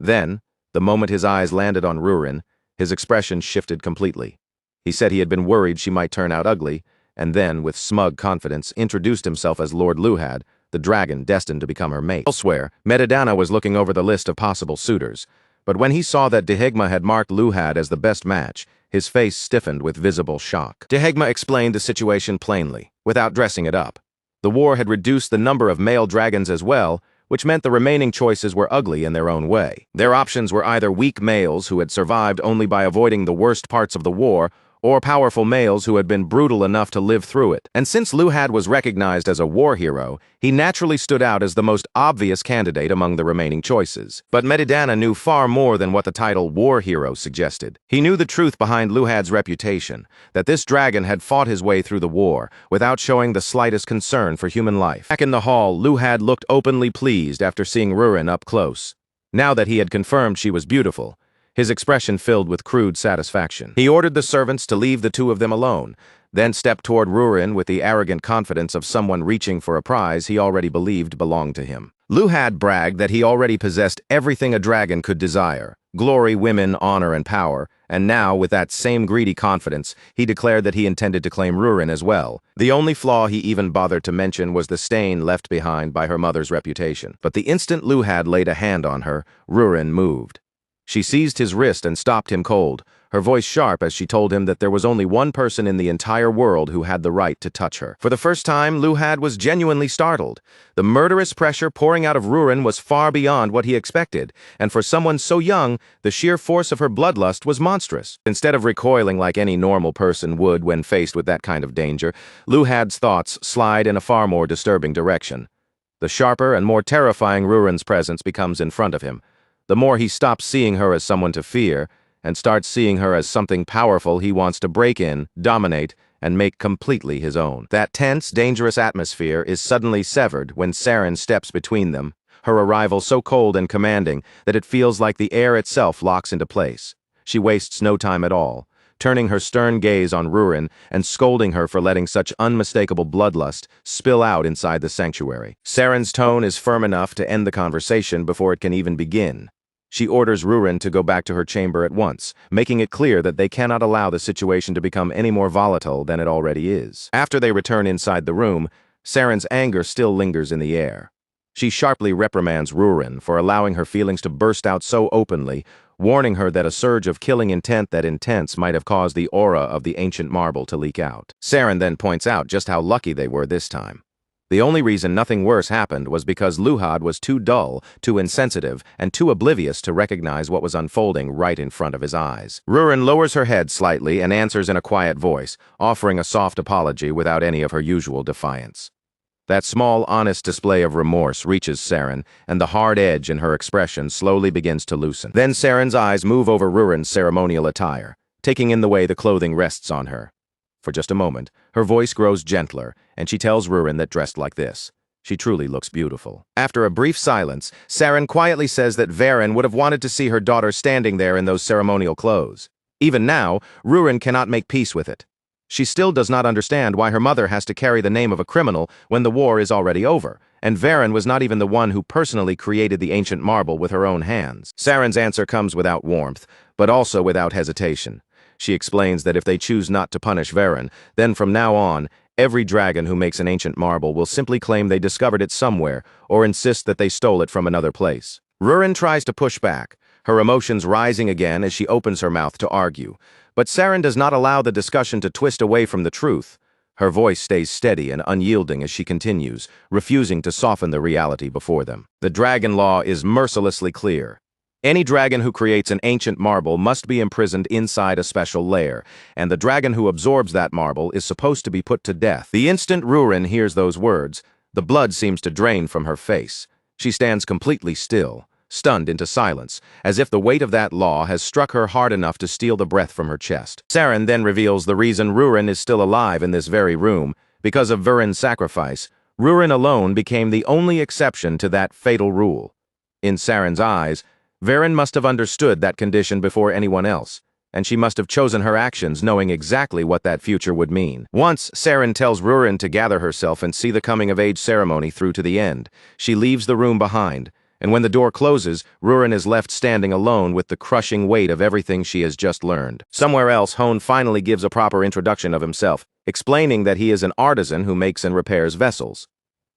Then, the moment his eyes landed on Rurin, his expression shifted completely. He said he had been worried she might turn out ugly, and then, with smug confidence, introduced himself as Lord Luhad, the dragon destined to become her mate. Elsewhere, Medidana was looking over the list of possible suitors, but when he saw that Dehegma had marked Luhad as the best match, his face stiffened with visible shock. Dehegma explained the situation plainly, without dressing it up. The war had reduced the number of male dragons as well, which meant the remaining choices were ugly in their own way. Their options were either weak males who had survived only by avoiding the worst parts of the war, or powerful males who had been brutal enough to live through it. And since Luhad was recognized as a war hero, he naturally stood out as the most obvious candidate among the remaining choices. But Medidana knew far more than what the title war hero suggested. He knew the truth behind Luhad's reputation, that this dragon had fought his way through the war without showing the slightest concern for human life. Back in the hall, Luhad looked openly pleased after seeing Rurin up close. Now that he had confirmed she was beautiful, his expression filled with crude satisfaction. He ordered the servants to leave the two of them alone, then stepped toward Rurin with the arrogant confidence of someone reaching for a prize he already believed belonged to him. Luhad bragged that he already possessed everything a dragon could desire: glory, women, honor, and power, and now, with that same greedy confidence, he declared that he intended to claim Rurin as well. The only flaw he even bothered to mention was the stain left behind by her mother's reputation. But the instant Luhad laid a hand on her, Rurin moved. She seized his wrist and stopped him cold, her voice sharp as she told him that there was only one person in the entire world who had the right to touch her. For the first time, Luhad was genuinely startled. The murderous pressure pouring out of Rurin was far beyond what he expected, and for someone so young, the sheer force of her bloodlust was monstrous. Instead of recoiling like any normal person would when faced with that kind of danger, Luhad's thoughts slide in a far more disturbing direction. The sharper and more terrifying Rurin's presence becomes in front of him. The more he stops seeing her as someone to fear, and starts seeing her as something powerful he wants to break in, dominate, and make completely his own. That tense, dangerous atmosphere is suddenly severed when Saren steps between them, her arrival so cold and commanding that it feels like the air itself locks into place. She wastes no time at all, turning her stern gaze on Rurin and scolding her for letting such unmistakable bloodlust spill out inside the sanctuary. Saren's tone is firm enough to end the conversation before it can even begin. She orders Rurin to go back to her chamber at once, making it clear that they cannot allow the situation to become any more volatile than it already is. After they return inside the room, Saren's anger still lingers in the air. She sharply reprimands Rurin for allowing her feelings to burst out so openly, warning her that a surge of killing intent that intense might have caused the aura of the ancient marble to leak out. Saren then points out just how lucky they were this time. The only reason nothing worse happened was because Luhad was too dull, too insensitive, and too oblivious to recognize what was unfolding right in front of his eyes. Rurin lowers her head slightly and answers in a quiet voice, offering a soft apology without any of her usual defiance. That small, honest display of remorse reaches Saren, and the hard edge in her expression slowly begins to loosen. Then Saren's eyes move over Rurin's ceremonial attire, taking in the way the clothing rests on her. For just a moment, her voice grows gentler, and she tells Rurin that dressed like this, She truly looks beautiful. After a brief silence, Saren quietly says that Varen would have wanted to see her daughter standing there in those ceremonial clothes. Even now, Rurin cannot make peace with it. She still does not understand why her mother has to carry the name of a criminal when the war is already over, and Varen was not even the one who personally created the ancient marble with her own hands. Saren's answer comes without warmth, but also without hesitation. She explains that if they choose not to punish Varen, then from now on, every dragon who makes an ancient marble will simply claim they discovered it somewhere or insist that they stole it from another place. Rurin tries to push back, her emotions rising again as she opens her mouth to argue. But Saren does not allow the discussion to twist away from the truth. Her voice stays steady and unyielding as she continues, refusing to soften the reality before them. The dragon law is mercilessly clear. Any dragon who creates an ancient marble must be imprisoned inside a special lair, and the dragon who absorbs that marble is supposed to be put to death. The instant Rurin hears those words, the blood seems to drain from her face. She stands completely still, stunned into silence, as if the weight of that law has struck her hard enough to steal the breath from her chest. Saren then reveals the reason Rurin is still alive in this very room. Because of Vurin's sacrifice, Rurin alone became the only exception to that fatal rule. In Saren's eyes, Varen must have understood that condition before anyone else, and she must have chosen her actions knowing exactly what that future would mean. Once, Saren tells Rurin to gather herself and see the coming-of-age ceremony through to the end. She leaves the room behind, and when the door closes, Rurin is left standing alone with the crushing weight of everything she has just learned. Somewhere else, Hone finally gives a proper introduction of himself, explaining that he is an artisan who makes and repairs vessels.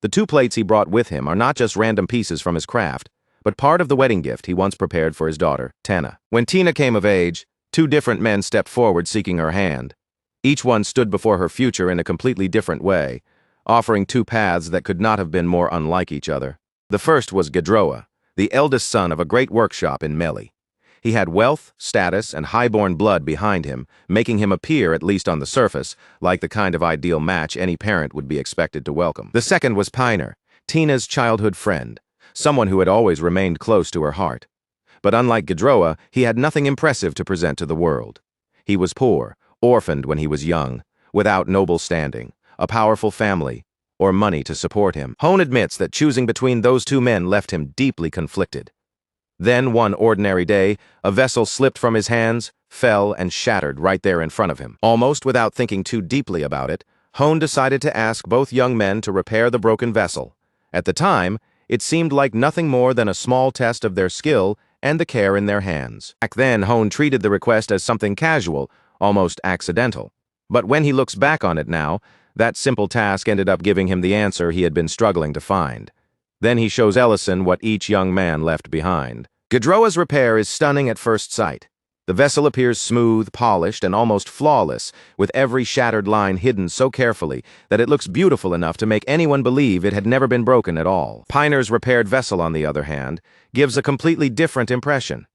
The 2 plates he brought with him are not just random pieces from his craft, but part of the wedding gift he once prepared for his daughter, Tana. When Tina came of age, 2 different men stepped forward seeking her hand. Each one stood before her future in a completely different way, offering 2 paths that could not have been more unlike each other. The first was Gedroa, the eldest son of a great workshop in Meli. He had wealth, status, and highborn blood behind him, making him appear, at least on the surface, like the kind of ideal match any parent would be expected to welcome. The second was Piner, Tina's childhood friend, someone who had always remained close to her heart. But unlike Gedroa, he had nothing impressive to present to the world. He was poor, orphaned when he was young, without noble standing, a powerful family, or money to support him. Hone admits that choosing between those 2 men left him deeply conflicted. Then, one ordinary day, a vessel slipped from his hands, fell, and shattered right there in front of him. Almost without thinking too deeply about it, Hone decided to ask both young men to repair the broken vessel. At the time, it seemed like nothing more than a small test of their skill and the care in their hands. Back then, Hone treated the request as something casual, almost accidental. But when he looks back on it now, that simple task ended up giving him the answer he had been struggling to find. Then he shows Ellison what each young man left behind. Gedroa's repair is stunning at first sight. The vessel appears smooth, polished, and almost flawless, with every shattered line hidden so carefully that it looks beautiful enough to make anyone believe it had never been broken at all. Piner's repaired vessel, on the other hand, gives a completely different impression.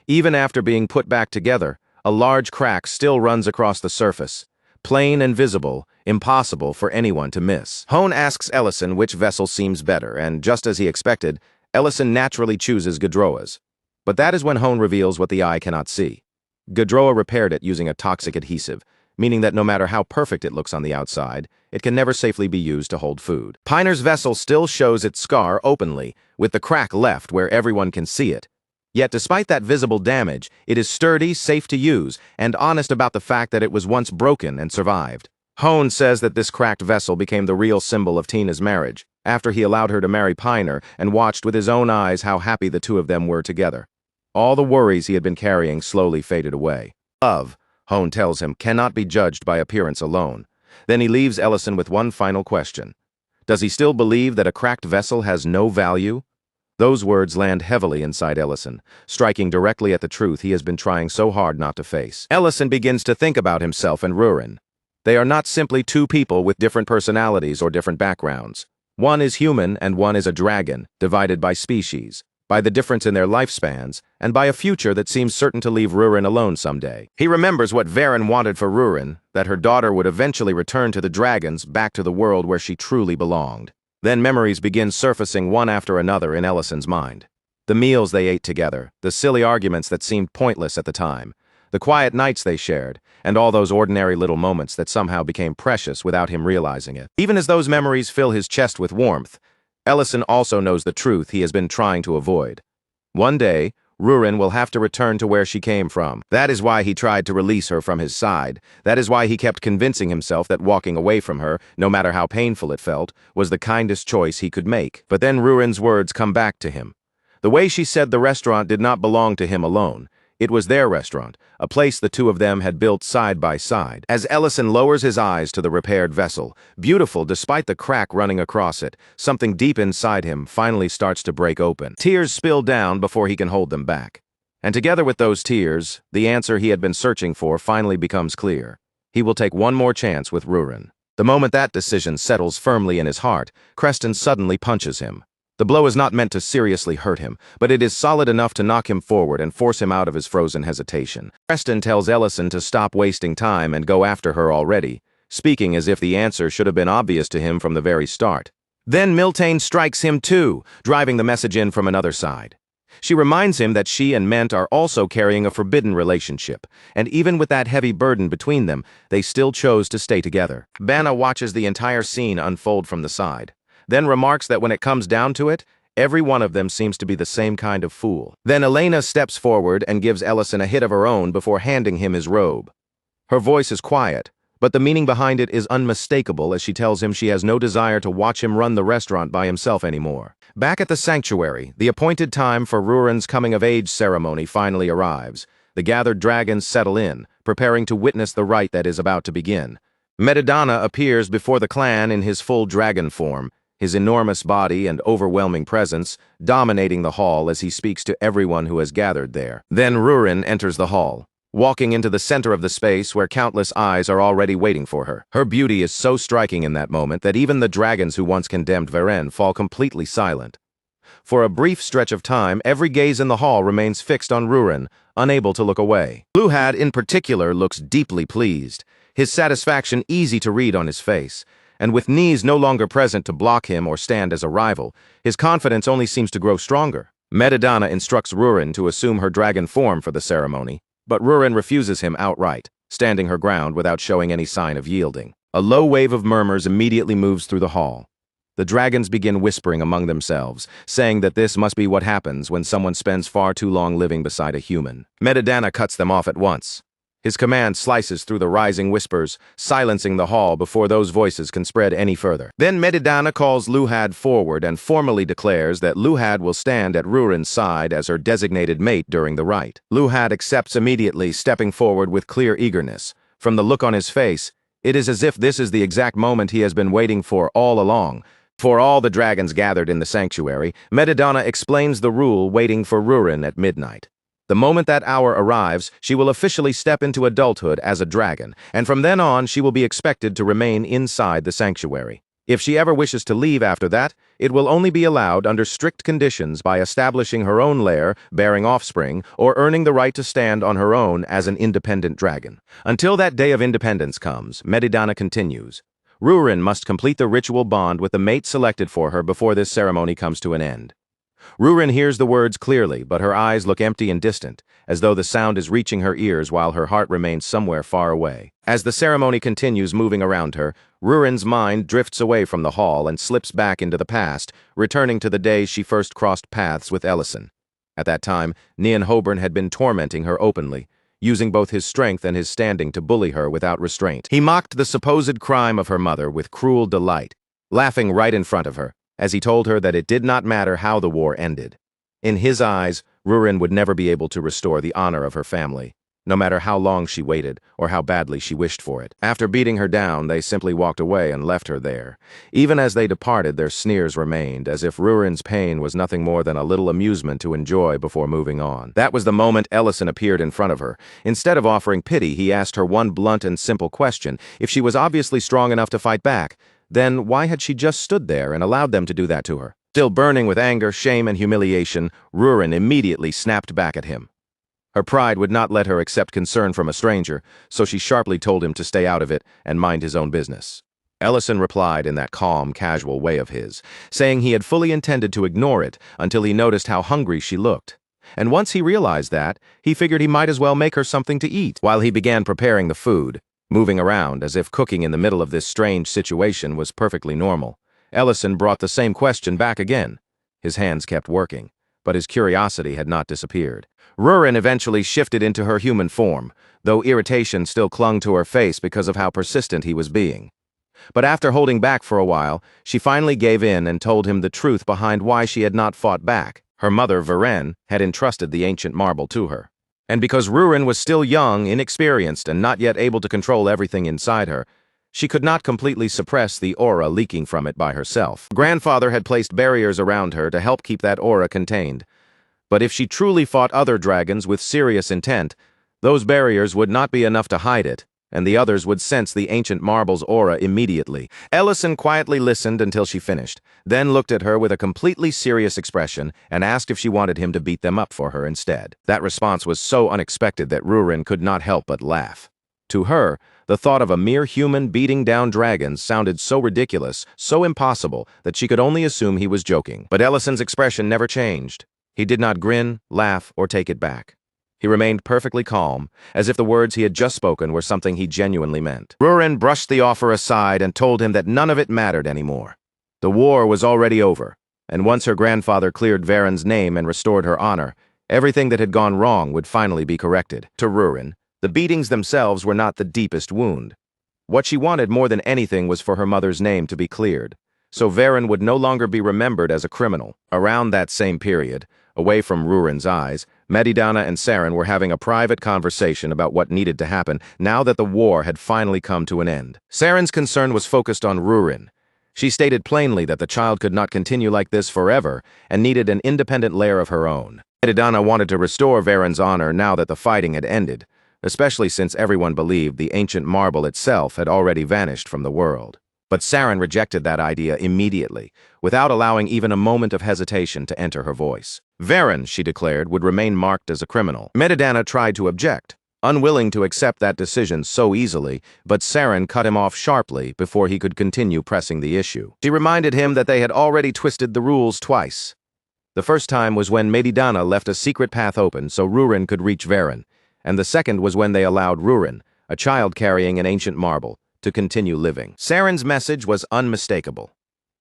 Even after being put back together, a large crack still runs across the surface, plain and visible, impossible for anyone to miss. Hone asks Ellison which vessel seems better, and just as he expected, Ellison naturally chooses Gedroa's. But that is when Hone reveals what the eye cannot see. Gedroa repaired it using a toxic adhesive, meaning that no matter how perfect it looks on the outside, it can never safely be used to hold food. Piner's vessel still shows its scar openly, with the crack left where everyone can see it. Yet despite that visible damage, it is sturdy, safe to use, and honest about the fact that it was once broken and survived. Hone says that this cracked vessel became the real symbol of Tina's marriage, after he allowed her to marry Piner and watched with his own eyes how happy the 2 of them were together. All the worries he had been carrying slowly faded away. Love, Hone tells him, cannot be judged by appearance alone. Then he leaves Ellison with one final question. Does he still believe that a cracked vessel has no value? Those words land heavily inside Ellison, striking directly at the truth he has been trying so hard not to face. Ellison begins to think about himself and Rurin. They are not simply 2 people with different personalities or different backgrounds. One is human and one is a dragon, divided by species, by the difference in their lifespans, and by a future that seems certain to leave Rurin alone someday. He remembers what Varen wanted for Rurin, that her daughter would eventually return to the dragons, back to the world where she truly belonged. Then memories begin surfacing one after another in Ellison's mind. The meals they ate together, the silly arguments that seemed pointless at the time, the quiet nights they shared, and all those ordinary little moments that somehow became precious without him realizing it. Even as those memories fill his chest with warmth, Ellison also knows the truth he has been trying to avoid. One day, Rurin will have to return to where she came from. That is why he tried to release her from his side. That is why he kept convincing himself that walking away from her, no matter how painful it felt, was the kindest choice he could make. But then Rurin's words come back to him. The way she said the restaurant did not belong to him alone. It was their restaurant, a place the two of them had built side by side. As Ellison lowers his eyes to the repaired vessel, beautiful despite the crack running across it, something deep inside him finally starts to break open. Tears spill down before he can hold them back. And together with those tears, the answer he had been searching for finally becomes clear. He will take one more chance with Rurin. The moment that decision settles firmly in his heart, Creston suddenly punches him. The blow is not meant to seriously hurt him, but it is solid enough to knock him forward and force him out of his frozen hesitation. Creston tells Ellison to stop wasting time and go after her already, speaking as if the answer should have been obvious to him from the very start. Then Miltane strikes him too, driving the message in from another side. She reminds him that she and Ment are also carrying a forbidden relationship, and even with that heavy burden between them, they still chose to stay together. Banna watches the entire scene unfold from the side, then remarks that when it comes down to it, every one of them seems to be the same kind of fool. Then Elena steps forward and gives Ellison a hit of her own before handing him his robe. Her voice is quiet, but the meaning behind it is unmistakable as she tells him she has no desire to watch him run the restaurant by himself anymore. Back at the sanctuary, the appointed time for Rurin's coming-of-age ceremony finally arrives. The gathered dragons settle in, preparing to witness the rite that is about to begin. Medidana appears before the clan in his full dragon form, his enormous body and overwhelming presence dominating the hall as he speaks to everyone who has gathered there. Then Rurin enters the hall, walking into the center of the space where countless eyes are already waiting for her. Her beauty is so striking in that moment that even the dragons who once condemned Varen fall completely silent. For a brief stretch of time, every gaze in the hall remains fixed on Rurin, unable to look away. Luhad, in particular, looks deeply pleased, his satisfaction easy to read on his face. And with knees no longer present to block him or stand as a rival, his confidence only seems to grow stronger. Medidana instructs Rurin to assume her dragon form for the ceremony, but Rurin refuses him outright, standing her ground without showing any sign of yielding. A low wave of murmurs immediately moves through the hall. The dragons begin whispering among themselves, saying that this must be what happens when someone spends far too long living beside a human. Medidana cuts them off at once. His command slices through the rising whispers, silencing the hall before those voices can spread any further. Then Medidana calls Luhad forward and formally declares that Luhad will stand at Rurin's side as her designated mate during the rite. Luhad accepts immediately, stepping forward with clear eagerness. From the look on his face, it is as if this is the exact moment he has been waiting for all along. For all the dragons gathered in the sanctuary, Medidana explains the rule waiting for Rurin at midnight. The moment that hour arrives, she will officially step into adulthood as a dragon, and from then on she will be expected to remain inside the sanctuary. If she ever wishes to leave after that, it will only be allowed under strict conditions by establishing her own lair, bearing offspring, or earning the right to stand on her own as an independent dragon. Until that day of independence comes, Medidana continues, Rurin must complete the ritual bond with the mate selected for her before this ceremony comes to an end. Rurin hears the words clearly, but her eyes look empty and distant, as though the sound is reaching her ears while her heart remains somewhere far away. As the ceremony continues moving around her, Rurin's mind drifts away from the hall and slips back into the past, returning to the day she first crossed paths with Ellison. At that time, Nian Hoburn had been tormenting her openly, using both his strength and his standing to bully her without restraint. He mocked the supposed crime of her mother with cruel delight, laughing right in front of her, as he told her that it did not matter how the war ended. In his eyes, Rurin would never be able to restore the honor of her family, no matter how long she waited or how badly she wished for it. After beating her down, they simply walked away and left her there. Even as they departed, their sneers remained, as if Rurin's pain was nothing more than a little amusement to enjoy before moving on. That was the moment Ellison appeared in front of her. Instead of offering pity, he asked her one blunt and simple question. If she was obviously strong enough to fight back, then why had she just stood there and allowed them to do that to her? Still burning with anger, shame, and humiliation, Rurin immediately snapped back at him. Her pride would not let her accept concern from a stranger, so she sharply told him to stay out of it and mind his own business. Ellison replied in that calm, casual way of his, saying he had fully intended to ignore it until he noticed how hungry she looked. And once he realized that, he figured he might as well make her something to eat. While he began preparing the food, moving around as if cooking in the middle of this strange situation was perfectly normal, Ellison brought the same question back again. His hands kept working, but his curiosity had not disappeared. Rurin eventually shifted into her human form, though irritation still clung to her face because of how persistent he was being. But after holding back for a while, she finally gave in and told him the truth behind why she had not fought back. Her mother, Varen, had entrusted the ancient marble to her. And because Rurin was still young, inexperienced, and not yet able to control everything inside her, she could not completely suppress the aura leaking from it by herself. Grandfather had placed barriers around her to help keep that aura contained. But if she truly fought other dragons with serious intent, those barriers would not be enough to hide it, and the others would sense the ancient marble's aura immediately. Ellison quietly listened until she finished, then looked at her with a completely serious expression and asked if she wanted him to beat them up for her instead. That response was so unexpected that Rurin could not help but laugh. To her, the thought of a mere human beating down dragons sounded so ridiculous, so impossible, that she could only assume he was joking. But Ellison's expression never changed. He did not grin, laugh, or take it back. He remained perfectly calm, as if the words he had just spoken were something he genuinely meant. Rurin brushed the offer aside and told him that none of it mattered anymore. The war was already over, and once her grandfather cleared Varen's name and restored her honor, everything that had gone wrong would finally be corrected. To Rurin, the beatings themselves were not the deepest wound. What she wanted more than anything was for her mother's name to be cleared, so Varen would no longer be remembered as a criminal. Around that same period, away from Rurin's eyes, Medidana and Saren were having a private conversation about what needed to happen now that the war had finally come to an end. Saren's concern was focused on Rurin. She stated plainly that the child could not continue like this forever and needed an independent lair of her own. Medidana wanted to restore Varen's honor now that the fighting had ended, especially since everyone believed the ancient marble itself had already vanished from the world. But Saren rejected that idea immediately, without allowing even a moment of hesitation to enter her voice. Varen, she declared, would remain marked as a criminal. Medidana tried to object, unwilling to accept that decision so easily, but Saren cut him off sharply before he could continue pressing the issue. She reminded him that they had already twisted the rules twice. The first time was when Medidana left a secret path open so Rurin could reach Varen, and the second was when they allowed Rurin, a child carrying an ancient marble, to continue living. Saren's message was unmistakable.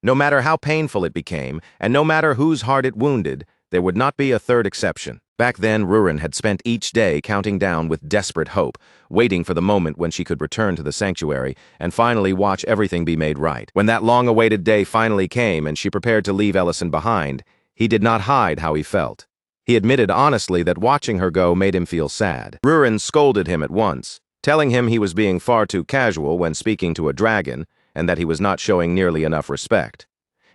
No matter how painful it became, and no matter whose heart it wounded, there would not be a third exception. Back then, Rurin had spent each day counting down with desperate hope, waiting for the moment when she could return to the sanctuary and finally watch everything be made right. When that long-awaited day finally came and she prepared to leave Ellison behind, he did not hide how he felt. He admitted honestly that watching her go made him feel sad. Rurin scolded him at once, telling him he was being far too casual when speaking to a dragon and that he was not showing nearly enough respect.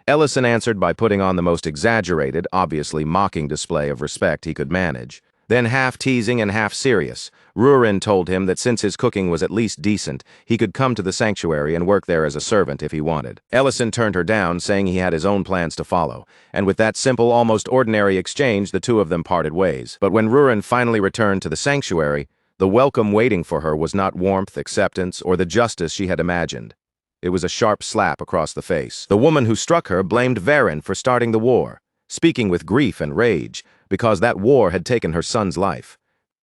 Ellison answered by putting on the most exaggerated, obviously mocking display of respect he could manage. Then, half teasing and half serious, Rurin told him that since his cooking was at least decent, he could come to the sanctuary and work there as a servant if he wanted. Ellison turned her down, saying he had his own plans to follow, and with that simple, almost ordinary exchange, the two of them parted ways. But when Rurin finally returned to the sanctuary, the welcome waiting for her was not warmth, acceptance, or the justice she had imagined. It was a sharp slap across the face. The woman who struck her blamed Varen for starting the war, speaking with grief and rage, because that war had taken her son's life.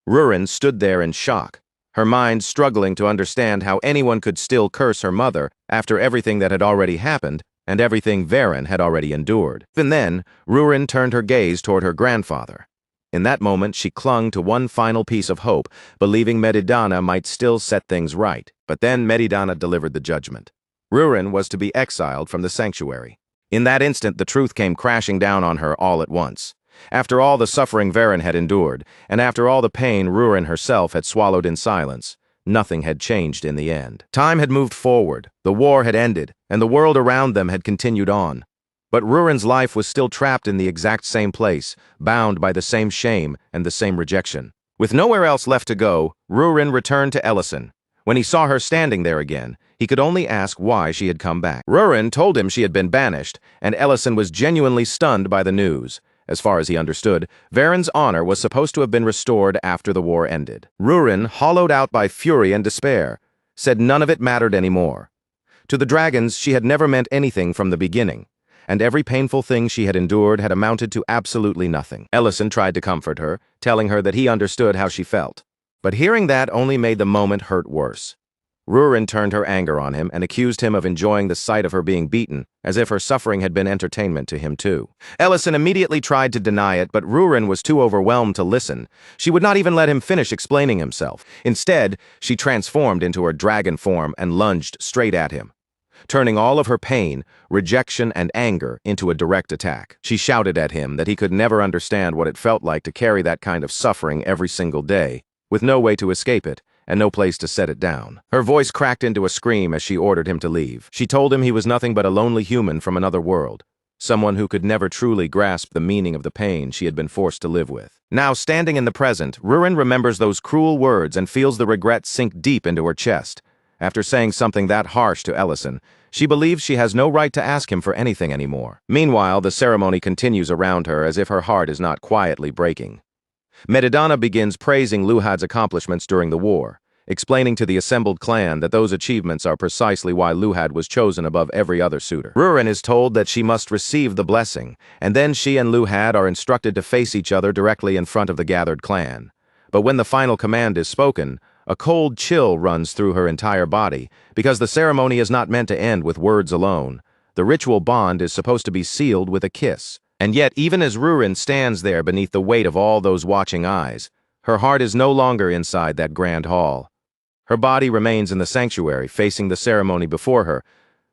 Rurin stood there in shock, her mind struggling to understand how anyone could still curse her mother after everything that had already happened and everything Varen had already endured. Even then, Rurin turned her gaze toward her grandfather. In that moment, she clung to one final piece of hope, believing Medidana might still set things right. But then Medidana delivered the judgment. Rurin was to be exiled from the sanctuary. In that instant, the truth came crashing down on her all at once. After all the suffering Varen had endured, and after all the pain Rurin herself had swallowed in silence, nothing had changed in the end. Time had moved forward, the war had ended, and the world around them had continued on. But Rurin's life was still trapped in the exact same place, bound by the same shame and the same rejection. With nowhere else left to go, Rurin returned to Ellison. When he saw her standing there again, he could only ask why she had come back. Rurin told him she had been banished, and Ellison was genuinely stunned by the news. As far as he understood, Varen's honor was supposed to have been restored after the war ended. Rurin, hollowed out by fury and despair, said none of it mattered anymore. To the dragons, she had never meant anything from the beginning, and every painful thing she had endured had amounted to absolutely nothing. Ellison tried to comfort her, telling her that he understood how she felt. But hearing that only made the moment hurt worse. Rurin turned her anger on him and accused him of enjoying the sight of her being beaten, as if her suffering had been entertainment to him too. Ellison immediately tried to deny it, but Rurin was too overwhelmed to listen. She would not even let him finish explaining himself. Instead, she transformed into her dragon form and lunged straight at him, turning all of her pain, rejection, and anger into a direct attack. She shouted at him that he could never understand what it felt like to carry that kind of suffering every single day, with no way to escape it, and no place to set it down. Her voice cracked into a scream as she ordered him to leave. She told him he was nothing but a lonely human from another world, someone who could never truly grasp the meaning of the pain she had been forced to live with. Now, standing in the present, Rurin remembers those cruel words and feels the regret sink deep into her chest. After saying something that harsh to Ellison, she believes she has no right to ask him for anything anymore. Meanwhile, the ceremony continues around her as if her heart is not quietly breaking. Medidana begins praising Luhad's accomplishments during the war, explaining to the assembled clan that those achievements are precisely why Luhad was chosen above every other suitor. Rurin is told that she must receive the blessing, and then she and Luhad are instructed to face each other directly in front of the gathered clan. But when the final command is spoken, a cold chill runs through her entire body, because the ceremony is not meant to end with words alone. The ritual bond is supposed to be sealed with a kiss. And yet, even as Rurin stands there beneath the weight of all those watching eyes, her heart is no longer inside that grand hall. Her body remains in the sanctuary, facing the ceremony before her,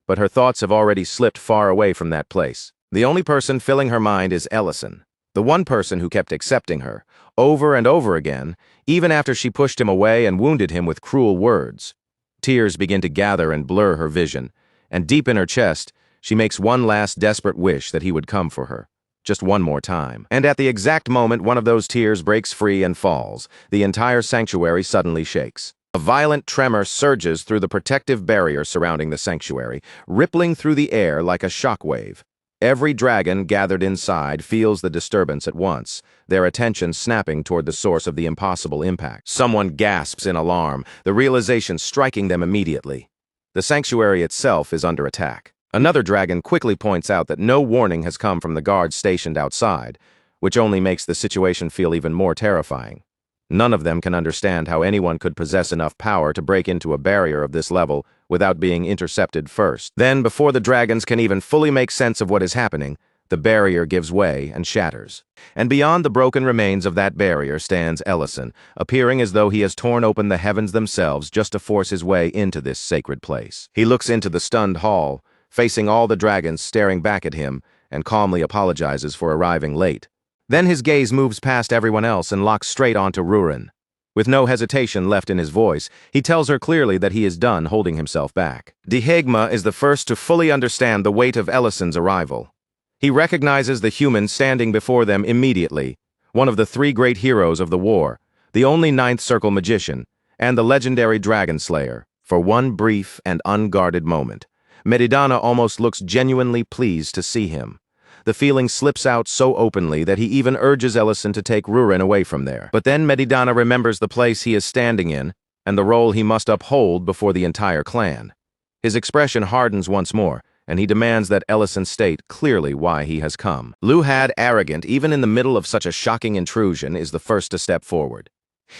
but her thoughts have already slipped far away from that place. The only person filling her mind is Ellison, the one person who kept accepting her, over and over again, even after she pushed him away and wounded him with cruel words. Tears begin to gather and blur her vision, and deep in her chest, she makes one last desperate wish that he would come for her. Just one more time. And at the exact moment one of those tears breaks free and falls, the entire sanctuary suddenly shakes. A violent tremor surges through the protective barrier surrounding the sanctuary, rippling through the air like a shockwave. Every dragon gathered inside feels the disturbance at once, their attention snapping toward the source of the impossible impact. Someone gasps in alarm, the realization striking them immediately. The sanctuary itself is under attack. Another dragon quickly points out that no warning has come from the guards stationed outside, which only makes the situation feel even more terrifying. None of them can understand how anyone could possess enough power to break into a barrier of this level without being intercepted first. Then, before the dragons can even fully make sense of what is happening, the barrier gives way and shatters. And beyond the broken remains of that barrier stands Ellison, appearing as though he has torn open the heavens themselves just to force his way into this sacred place. He looks into the stunned hall, facing all the dragons staring back at him, and calmly apologizes for arriving late. Then his gaze moves past everyone else and locks straight onto Rurin. With no hesitation left in his voice, he tells her clearly that he is done holding himself back. Dihegma is the first to fully understand the weight of Ellison's arrival. He recognizes the human standing before them immediately, one of the three great heroes of the war, the only Ninth Circle magician, and the legendary Dragon Slayer. For one brief and unguarded moment, Medidana almost looks genuinely pleased to see him. The feeling slips out so openly that he even urges Ellison to take Rurin away from there. But then Medidana remembers the place he is standing in and the role he must uphold before the entire clan. His expression hardens once more, and he demands that Ellison state clearly why he has come. Luhad, arrogant even in the middle of such a shocking intrusion, is the first to step forward.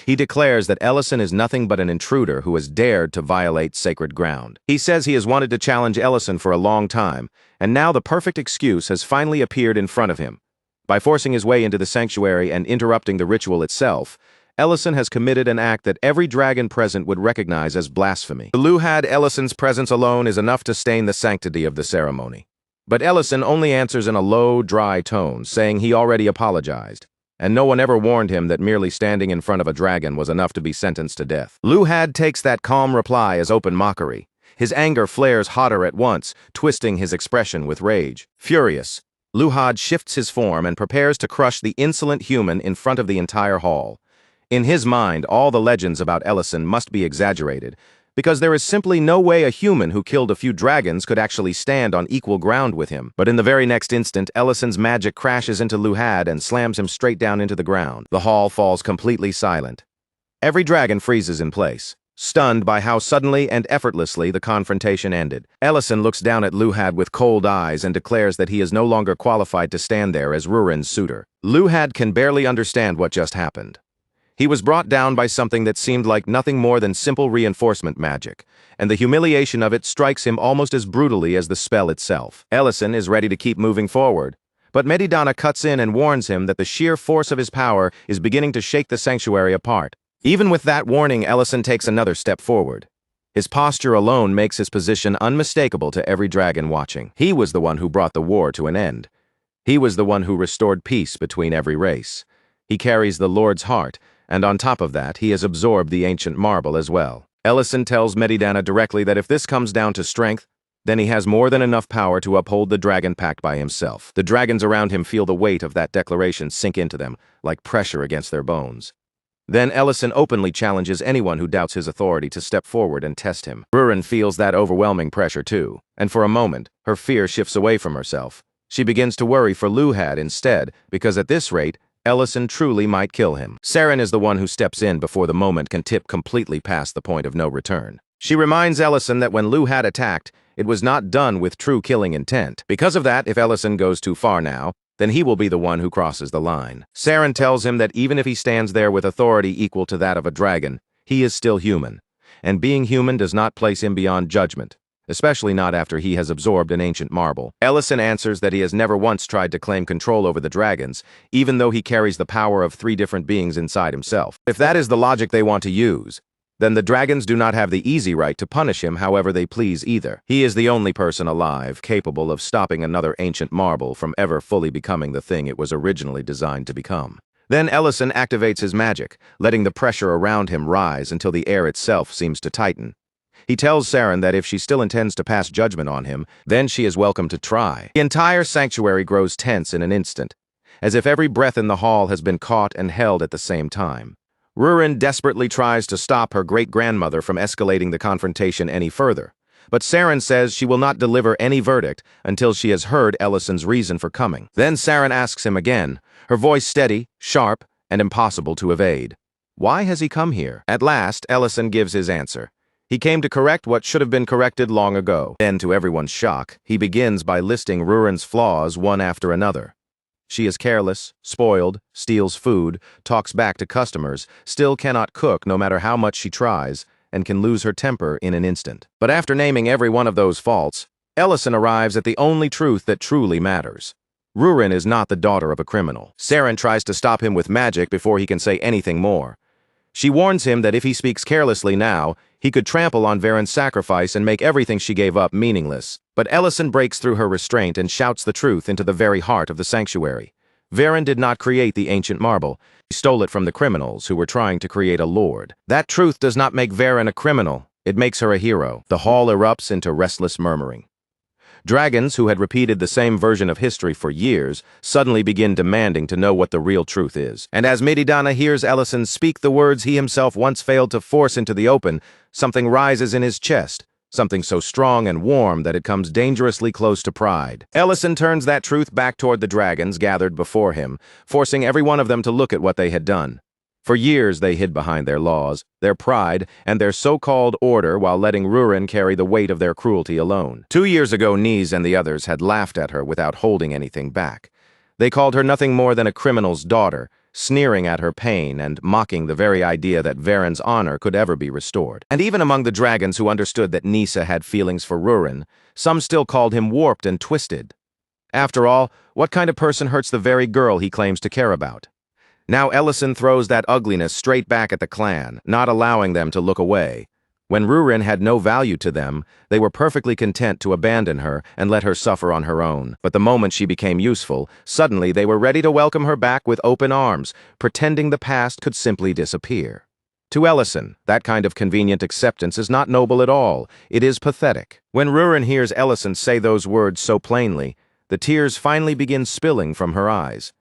He declares that Ellison is nothing but an intruder who has dared to violate sacred ground. He says he has wanted to challenge Ellison for a long time, and now the perfect excuse has finally appeared in front of him. By forcing his way into the sanctuary and interrupting the ritual itself, Ellison has committed an act that every dragon present would recognize as blasphemy. To Luhad, Ellison's presence alone is enough to stain the sanctity of the ceremony. But Ellison only answers in a low, dry tone, saying he already apologized, and no one ever warned him that merely standing in front of a dragon was enough to be sentenced to death. Luhad takes that calm reply as open mockery. His anger flares hotter at once, twisting his expression with rage. Furious, Luhad shifts his form and prepares to crush the insolent human in front of the entire hall. In his mind, all the legends about Ellison must be exaggerated, because there is simply no way a human who killed a few dragons could actually stand on equal ground with him. But in the very next instant, Ellison's magic crashes into Luhad and slams him straight down into the ground. The hall falls completely silent. Every dragon freezes in place, stunned by how suddenly and effortlessly the confrontation ended. Ellison looks down at Luhad with cold eyes and declares that he is no longer qualified to stand there as Rurin's suitor. Luhad can barely understand what just happened. He was brought down by something that seemed like nothing more than simple reinforcement magic, and the humiliation of it strikes him almost as brutally as the spell itself. Ellison is ready to keep moving forward, but Medidana cuts in and warns him that the sheer force of his power is beginning to shake the sanctuary apart. Even with that warning, Ellison takes another step forward. His posture alone makes his position unmistakable to every dragon watching. He was the one who brought the war to an end. He was the one who restored peace between every race. He carries the Lord's heart, and on top of that, he has absorbed the ancient marble as well. Ellison tells Medidana directly that if this comes down to strength, then he has more than enough power to uphold the dragon pact by himself. The dragons around him feel the weight of that declaration sink into them, like pressure against their bones. Then Ellison openly challenges anyone who doubts his authority to step forward and test him. Rurin feels that overwhelming pressure too, and for a moment, her fear shifts away from herself. She begins to worry for Luhad instead, because at this rate, Ellison truly might kill him. Saren is the one who steps in before the moment can tip completely past the point of no return. She reminds Ellison that when Luhad attacked, it was not done with true killing intent. Because of that, if Ellison goes too far now, then he will be the one who crosses the line. Saren tells him that even if he stands there with authority equal to that of a dragon, he is still human, and being human does not place him beyond judgment, especially not after he has absorbed an ancient marble. Ellison answers that he has never once tried to claim control over the dragons, even though he carries the power of 3 different beings inside himself. If that is the logic they want to use, then the dragons do not have the easy right to punish him however they please either. He is the only person alive capable of stopping another ancient marble from ever fully becoming the thing it was originally designed to become. Then Ellison activates his magic, letting the pressure around him rise until the air itself seems to tighten. He tells Saren that if she still intends to pass judgment on him, then she is welcome to try. The entire sanctuary grows tense in an instant, as if every breath in the hall has been caught and held at the same time. Rurin desperately tries to stop her great-grandmother from escalating the confrontation any further, but Saren says she will not deliver any verdict until she has heard Ellison's reason for coming. Then Saren asks him again, her voice steady, sharp, and impossible to evade. Why has he come here? At last, Ellison gives his answer. He came to correct what should have been corrected long ago. Then, to everyone's shock, he begins by listing Rurin's flaws one after another. She is careless, spoiled, steals food, talks back to customers, still cannot cook no matter how much she tries, and can lose her temper in an instant. But after naming every one of those faults, Ellison arrives at the only truth that truly matters. Rurin is not the daughter of a criminal. Saren tries to stop him with magic before he can say anything more. She warns him that if he speaks carelessly now, he could trample on Varen's sacrifice and make everything she gave up meaningless. But Ellison breaks through her restraint and shouts the truth into the very heart of the sanctuary. Varen did not create the ancient marble. He stole it from the criminals who were trying to create a lord. That truth does not make Varen a criminal. It makes her a hero. The hall erupts into restless murmuring. Dragons, who had repeated the same version of history for years, suddenly begin demanding to know what the real truth is. And as Medidana hears Ellison speak the words he himself once failed to force into the open, something rises in his chest, something so strong and warm that it comes dangerously close to pride. Ellison turns that truth back toward the dragons gathered before him, forcing every one of them to look at what they had done. For years they hid behind their laws, their pride, and their so-called order while letting Rurin carry the weight of their cruelty alone. 2 years ago, Niz and the others had laughed at her without holding anything back. They called her nothing more than a criminal's daughter, sneering at her pain and mocking the very idea that Varen's honor could ever be restored. And even among the dragons who understood that Nisa had feelings for Rurin, some still called him warped and twisted. After all, what kind of person hurts the very girl he claims to care about? Now Ellison throws that ugliness straight back at the clan, not allowing them to look away. When Rurin had no value to them, they were perfectly content to abandon her and let her suffer on her own. But the moment she became useful, suddenly they were ready to welcome her back with open arms, pretending the past could simply disappear. To Ellison, that kind of convenient acceptance is not noble at all. It is pathetic. When Rurin hears Ellison say those words so plainly, the tears finally begin spilling from her eyes.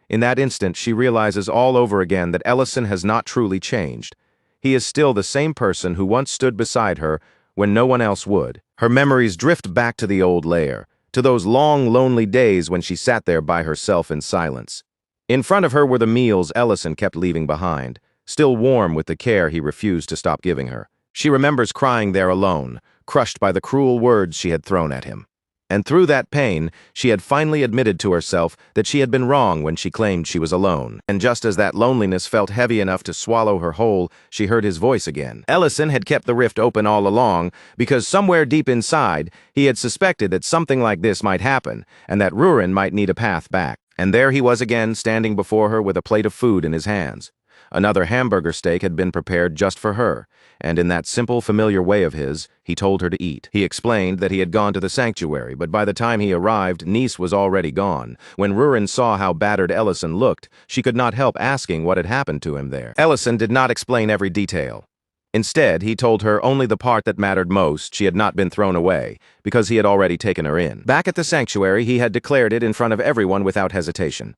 In that instant, she realizes all over again that Ellison has not truly changed. He is still the same person who once stood beside her when no one else would. Her memories drift back to the old lair, to those long, lonely days when she sat there by herself in silence. In front of her were the meals Ellison kept leaving behind, still warm with the care he refused to stop giving her. She remembers crying there alone, crushed by the cruel words she had thrown at him. And through that pain, she had finally admitted to herself that she had been wrong when she claimed she was alone. And just as that loneliness felt heavy enough to swallow her whole, she heard his voice again. Ellison had kept the rift open all along because somewhere deep inside, he had suspected that something like this might happen and that Rurin might need a path back. And there he was again, standing before her with a plate of food in his hands. Another hamburger steak had been prepared just for her, and in that simple, familiar way of his, he told her to eat. He explained that he had gone to the sanctuary, but by the time he arrived, Nice was already gone. When Rurin saw how battered Ellison looked, she could not help asking what had happened to him there. Ellison did not explain every detail. Instead, he told her only the part that mattered most. She had not been thrown away, because he had already taken her in. Back at the sanctuary, he had declared it in front of everyone without hesitation.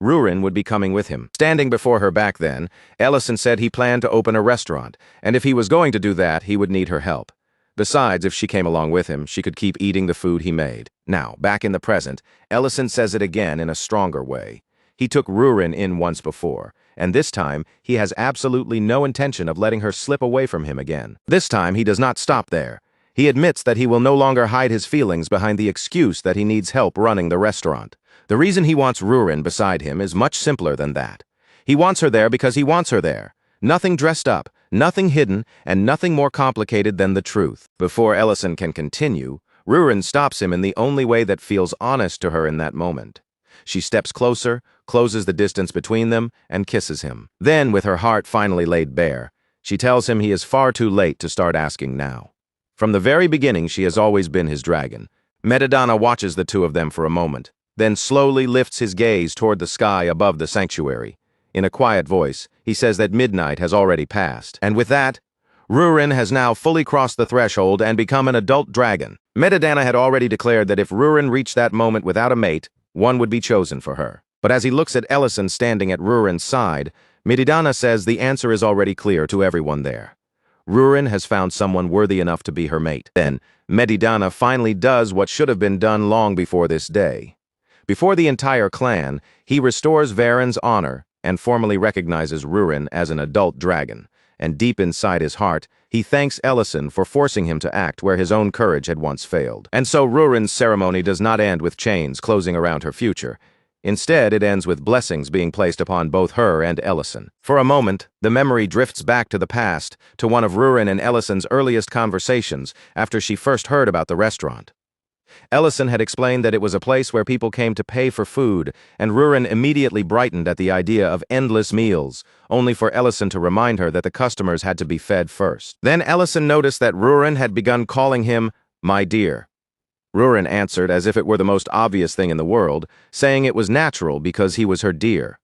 Rurin would be coming with him. Standing before her back then, Ellison said he planned to open a restaurant, and if he was going to do that, he would need her help. Besides, if she came along with him, she could keep eating the food he made. Now, back in the present, Ellison says it again in a stronger way. He took Rurin in once before, and this time, he has absolutely no intention of letting her slip away from him again. This time, he does not stop there. He admits that he will no longer hide his feelings behind the excuse that he needs help running the restaurant. The reason he wants Rurin beside him is much simpler than that. He wants her there because he wants her there. Nothing dressed up, nothing hidden, and nothing more complicated than the truth. Before Ellison can continue, Rurin stops him in the only way that feels honest to her in that moment. She steps closer, closes the distance between them, and kisses him. Then, with her heart finally laid bare, she tells him he is far too late to start asking now. From the very beginning, she has always been his dragon. Madamada watches the two of them for a moment, then slowly lifts his gaze toward the sky above the sanctuary. In a quiet voice, he says that midnight has already passed. And with that, Rurin has now fully crossed the threshold and become an adult dragon. Madamada had already declared that if Rurin reached that moment without a mate, one would be chosen for her. But as he looks at Ellison standing at Rurin's side, Madamada says the answer is already clear to everyone there. Rurin has found someone worthy enough to be her mate. Then, Madamada finally does what should have been done long before this day. Before the entire clan, he restores Varen's honor and formally recognizes Rurin as an adult dragon, and deep inside his heart, he thanks Ellison for forcing him to act where his own courage had once failed. And so Rurin's ceremony does not end with chains closing around her future. Instead, it ends with blessings being placed upon both her and Ellison. For a moment, the memory drifts back to the past, to one of Rurin and Ellison's earliest conversations after she first heard about the restaurant. Ellison had explained that it was a place where people came to pay for food, and Rurin immediately brightened at the idea of endless meals, only for Ellison to remind her that the customers had to be fed first. Then Ellison noticed that Rurin had begun calling him, "my dear." Rurin answered as if it were the most obvious thing in the world, saying it was natural because he was her dear.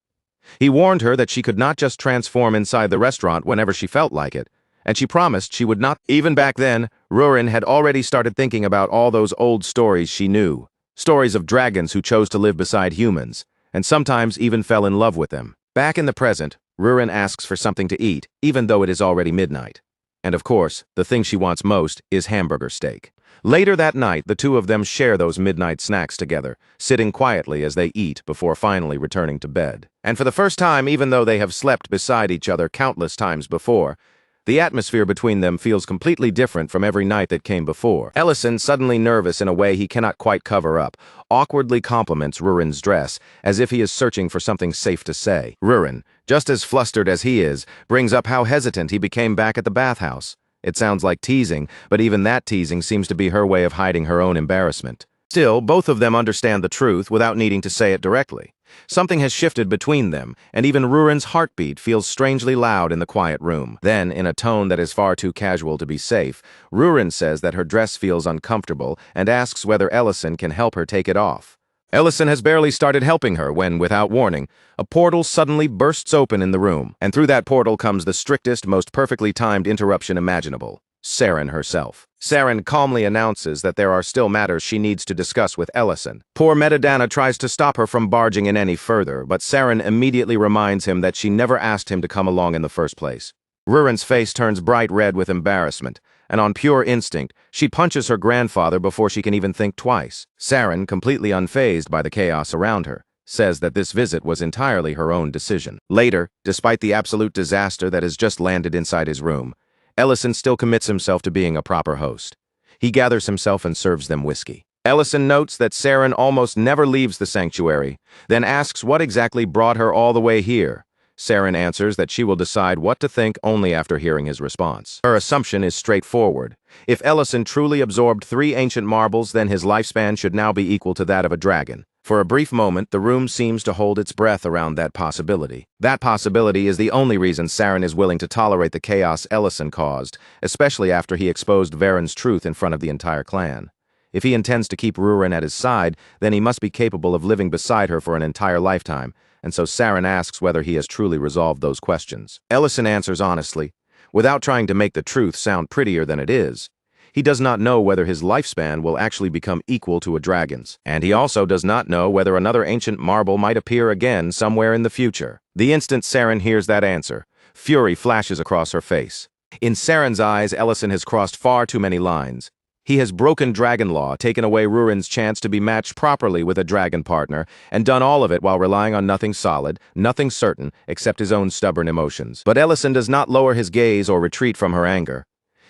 He warned her that she could not just transform inside the restaurant whenever she felt like it, and she promised she would not. Even back then, Rurin had already started thinking about all those old stories she knew. Stories of dragons who chose to live beside humans, and sometimes even fell in love with them. Back in the present, Rurin asks for something to eat, even though it is already midnight. And of course, the thing she wants most is hamburger steak. Later that night, the two of them share those midnight snacks together, sitting quietly as they eat before finally returning to bed. And for the first time, even though they have slept beside each other countless times before, the atmosphere between them feels completely different from every night that came before. Ellison, suddenly nervous in a way he cannot quite cover up, awkwardly compliments Rurin's dress, as if he is searching for something safe to say. Rurin, just as flustered as he is, brings up how hesitant he became back at the bathhouse. It sounds like teasing, but even that teasing seems to be her way of hiding her own embarrassment. Still, both of them understand the truth without needing to say it directly. Something has shifted between them, and even Rurin's heartbeat feels strangely loud in the quiet room. Then, in a tone that is far too casual to be safe, Rurin says that her dress feels uncomfortable and asks whether Ellison can help her take it off. Ellison has barely started helping her when, without warning, a portal suddenly bursts open in the room, and through that portal comes the strictest, most perfectly timed interruption imaginable. Saren herself. Saren calmly announces that there are still matters she needs to discuss with Ellison. Poor Madamada tries to stop her from barging in any further, but Saren immediately reminds him that she never asked him to come along in the first place. Rurin's face turns bright red with embarrassment, and on pure instinct, she punches her grandfather before she can even think twice. Saren, completely unfazed by the chaos around her, says that this visit was entirely her own decision. Later, despite the absolute disaster that has just landed inside his room, Ellison still commits himself to being a proper host. He gathers himself and serves them whiskey. Ellison notes that Saren almost never leaves the sanctuary, then asks what exactly brought her all the way here. Saren answers that she will decide what to think only after hearing his response. Her assumption is straightforward. If Ellison truly absorbed 3 ancient marbles, then his lifespan should now be equal to that of a dragon. For a brief moment, the room seems to hold its breath around that possibility. That possibility is the only reason Saren is willing to tolerate the chaos Ellison caused, especially after he exposed Varen's truth in front of the entire clan. If he intends to keep Rurin at his side, then he must be capable of living beside her for an entire lifetime, and so Saren asks whether he has truly resolved those questions. Ellison answers honestly, without trying to make the truth sound prettier than it is. He does not know whether his lifespan will actually become equal to a dragon's, and he also does not know whether another ancient marble might appear again somewhere in the future. The instant Saren hears that answer, fury flashes across her face. In Saren's eyes, Ellison has crossed far too many lines. He has broken dragon law, taken away Rurin's chance to be matched properly with a dragon partner, and done all of it while relying on nothing solid, nothing certain, except his own stubborn emotions. But Ellison does not lower his gaze or retreat from her anger.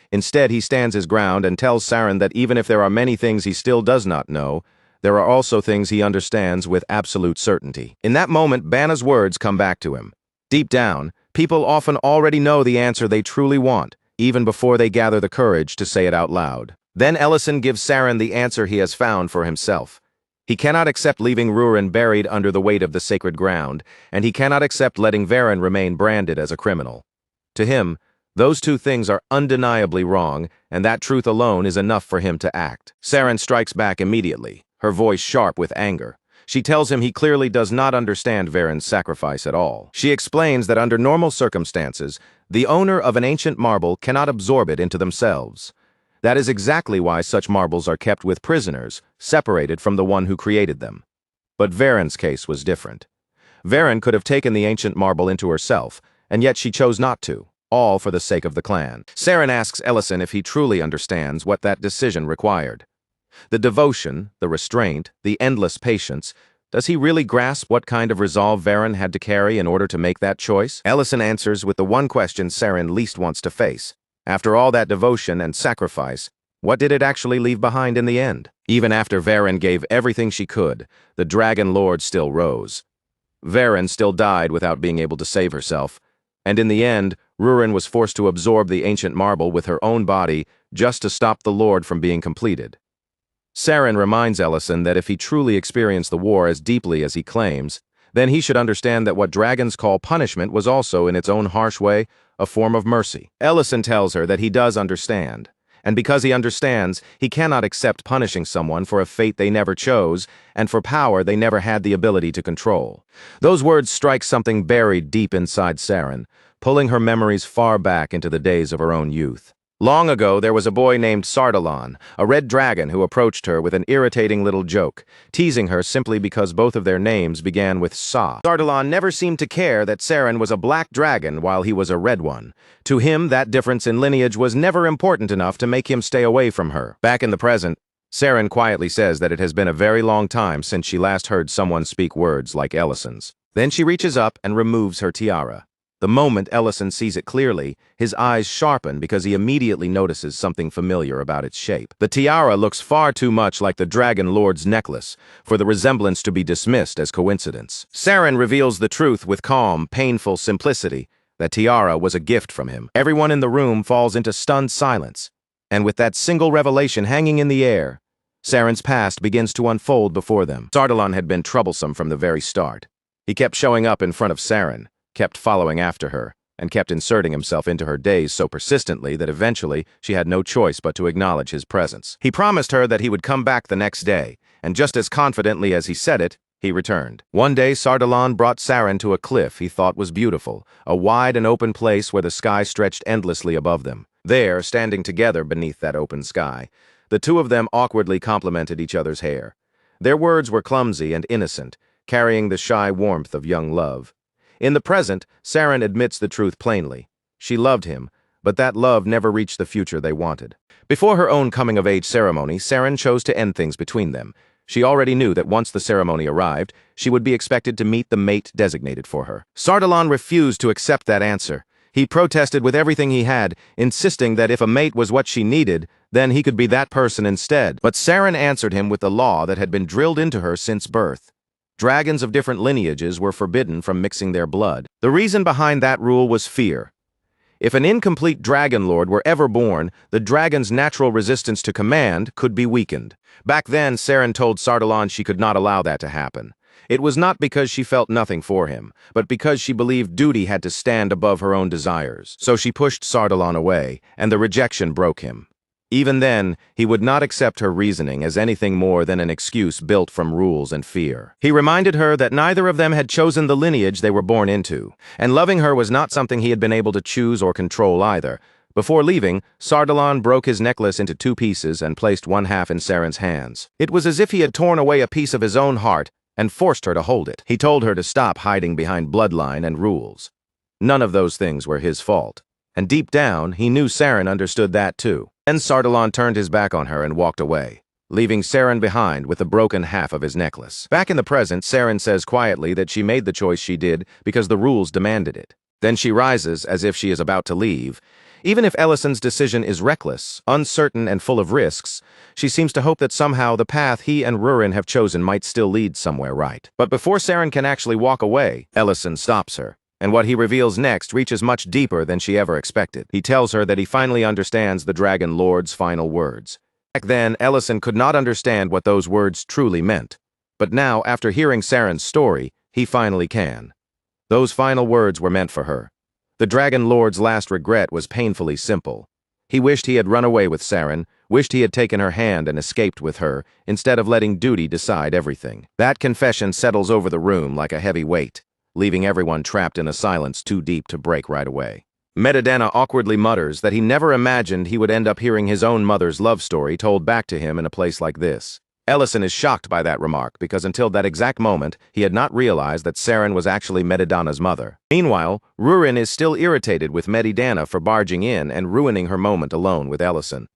Instead, he stands his ground and tells Saren that even if there are many things he still does not know, there are also things he understands with absolute certainty. In that moment, Banna's words come back to him. Deep down, people often already know the answer they truly want, even before they gather the courage to say it out loud. Then Ellison gives Saren the answer he has found for himself. He cannot accept leaving Rurin buried under the weight of the sacred ground, and he cannot accept letting Varen remain branded as a criminal. To him, those two things are undeniably wrong, and that truth alone is enough for him to act. Saren strikes back immediately, her voice sharp with anger. She tells him he clearly does not understand Varen's sacrifice at all. She explains that under normal circumstances, the owner of an ancient marble cannot absorb it into themselves. That is exactly why such marbles are kept with prisoners, separated from the one who created them. But Varen's case was different. Varen could have taken the ancient marble into herself, and yet she chose not to, all for the sake of the clan. Saren asks Ellison if he truly understands what that decision required. The devotion, the restraint, the endless patience, does he really grasp what kind of resolve Varen had to carry in order to make that choice? Ellison answers with the one question Saren least wants to face. After all that devotion and sacrifice, what did it actually leave behind in the end? Even after Varen gave everything she could, the Dragon Lord still rose. Varen still died without being able to save herself, and in the end, Rurin was forced to absorb the ancient marble with her own body just to stop the Lord from being completed. Saren reminds Ellison that if he truly experienced the war as deeply as he claims, then he should understand that what dragons call punishment was also, in its own harsh way, a form of mercy. Ellison tells her that he does understand, and because he understands, he cannot accept punishing someone for a fate they never chose and for power they never had the ability to control. Those words strike something buried deep inside Saren, pulling her memories far back into the days of her own youth. Long ago, there was a boy named Sardalan, a red dragon who approached her with an irritating little joke, teasing her simply because both of their names began with Sa. Sardalan never seemed to care that Saren was a black dragon while he was a red one. To him, that difference in lineage was never important enough to make him stay away from her. Back in the present, Saren quietly says that it has been a very long time since she last heard someone speak words like Ellison's. Then she reaches up and removes her tiara. The moment Ellison sees it clearly, his eyes sharpen because he immediately notices something familiar about its shape. The tiara looks far too much like the Dragon Lord's necklace for the resemblance to be dismissed as coincidence. Saren reveals the truth with calm, painful simplicity. That tiara was a gift from him. Everyone in the room falls into stunned silence, and with that single revelation hanging in the air, Saren's past begins to unfold before them. Sardalan had been troublesome from the very start. He kept showing up in front of Saren, kept following after her, and kept inserting himself into her days so persistently that eventually she had no choice but to acknowledge his presence. He promised her that he would come back the next day, and just as confidently as he said it, he returned. One day, Sardalan brought Saren to a cliff he thought was beautiful, a wide and open place where the sky stretched endlessly above them. There, standing together beneath that open sky, the two of them awkwardly complimented each other's hair. Their words were clumsy and innocent, carrying the shy warmth of young love. In the present, Saren admits the truth plainly. She loved him, but that love never reached the future they wanted. Before her own coming-of-age ceremony, Saren chose to end things between them. She already knew that once the ceremony arrived, she would be expected to meet the mate designated for her. Sardalan refused to accept that answer. He protested with everything he had, insisting that if a mate was what she needed, then he could be that person instead. But Saren answered him with the law that had been drilled into her since birth. Dragons of different lineages were forbidden from mixing their blood. The reason behind that rule was fear. If an incomplete dragon lord were ever born, the dragon's natural resistance to command could be weakened. Back then, Saren told Sardalan she could not allow that to happen. It was not because she felt nothing for him, but because she believed duty had to stand above her own desires. So she pushed Sardalan away, and the rejection broke him. Even then, he would not accept her reasoning as anything more than an excuse built from rules and fear. He reminded her that neither of them had chosen the lineage they were born into, and loving her was not something he had been able to choose or control either. Before leaving, Sardalan broke his necklace into 2 pieces and placed one half in Saren's hands. It was as if he had torn away a piece of his own heart and forced her to hold it. He told her to stop hiding behind bloodline and rules. None of those things were his fault, and deep down, he knew Saren understood that too. Then Sardalan turned his back on her and walked away, leaving Saren behind with the broken half of his necklace. Back in the present, Saren says quietly that she made the choice she did because the rules demanded it. Then she rises as if she is about to leave. Even if Ellison's decision is reckless, uncertain, and full of risks, she seems to hope that somehow the path he and Rurin have chosen might still lead somewhere right. But before Saren can actually walk away, Ellison stops her. And what he reveals next reaches much deeper than she ever expected. He tells her that he finally understands the Dragon Lord's final words. Back then, Ellison could not understand what those words truly meant. But now, after hearing Saren's story, he finally can. Those final words were meant for her. The Dragon Lord's last regret was painfully simple. He wished he had run away with Saren, wished he had taken her hand and escaped with her, instead of letting duty decide everything. That confession settles over the room like a heavy weight, leaving everyone trapped in a silence too deep to break right away. Medidana awkwardly mutters that he never imagined he would end up hearing his own mother's love story told back to him in a place like this. Ellison is shocked by that remark because until that exact moment, he had not realized that Saren was actually Medidana's mother. Meanwhile, Rurin is still irritated with Medidana for barging in and ruining her moment alone with Ellison.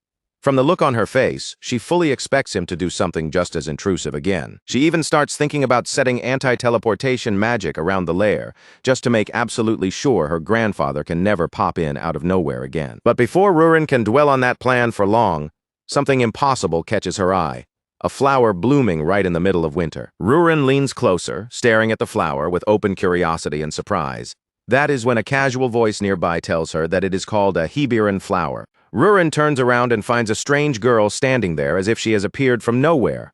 From the look on her face, she fully expects him to do something just as intrusive again. She even starts thinking about setting anti-teleportation magic around the lair, just to make absolutely sure her grandfather can never pop in out of nowhere again. But before Rurin can dwell on that plan for long, something impossible catches her eye. A flower blooming right in the middle of winter. Rurin leans closer, staring at the flower with open curiosity and surprise. That is when a casual voice nearby tells her that it is called a Hebiran flower. Rurin turns around and finds a strange girl standing there as if she has appeared from nowhere.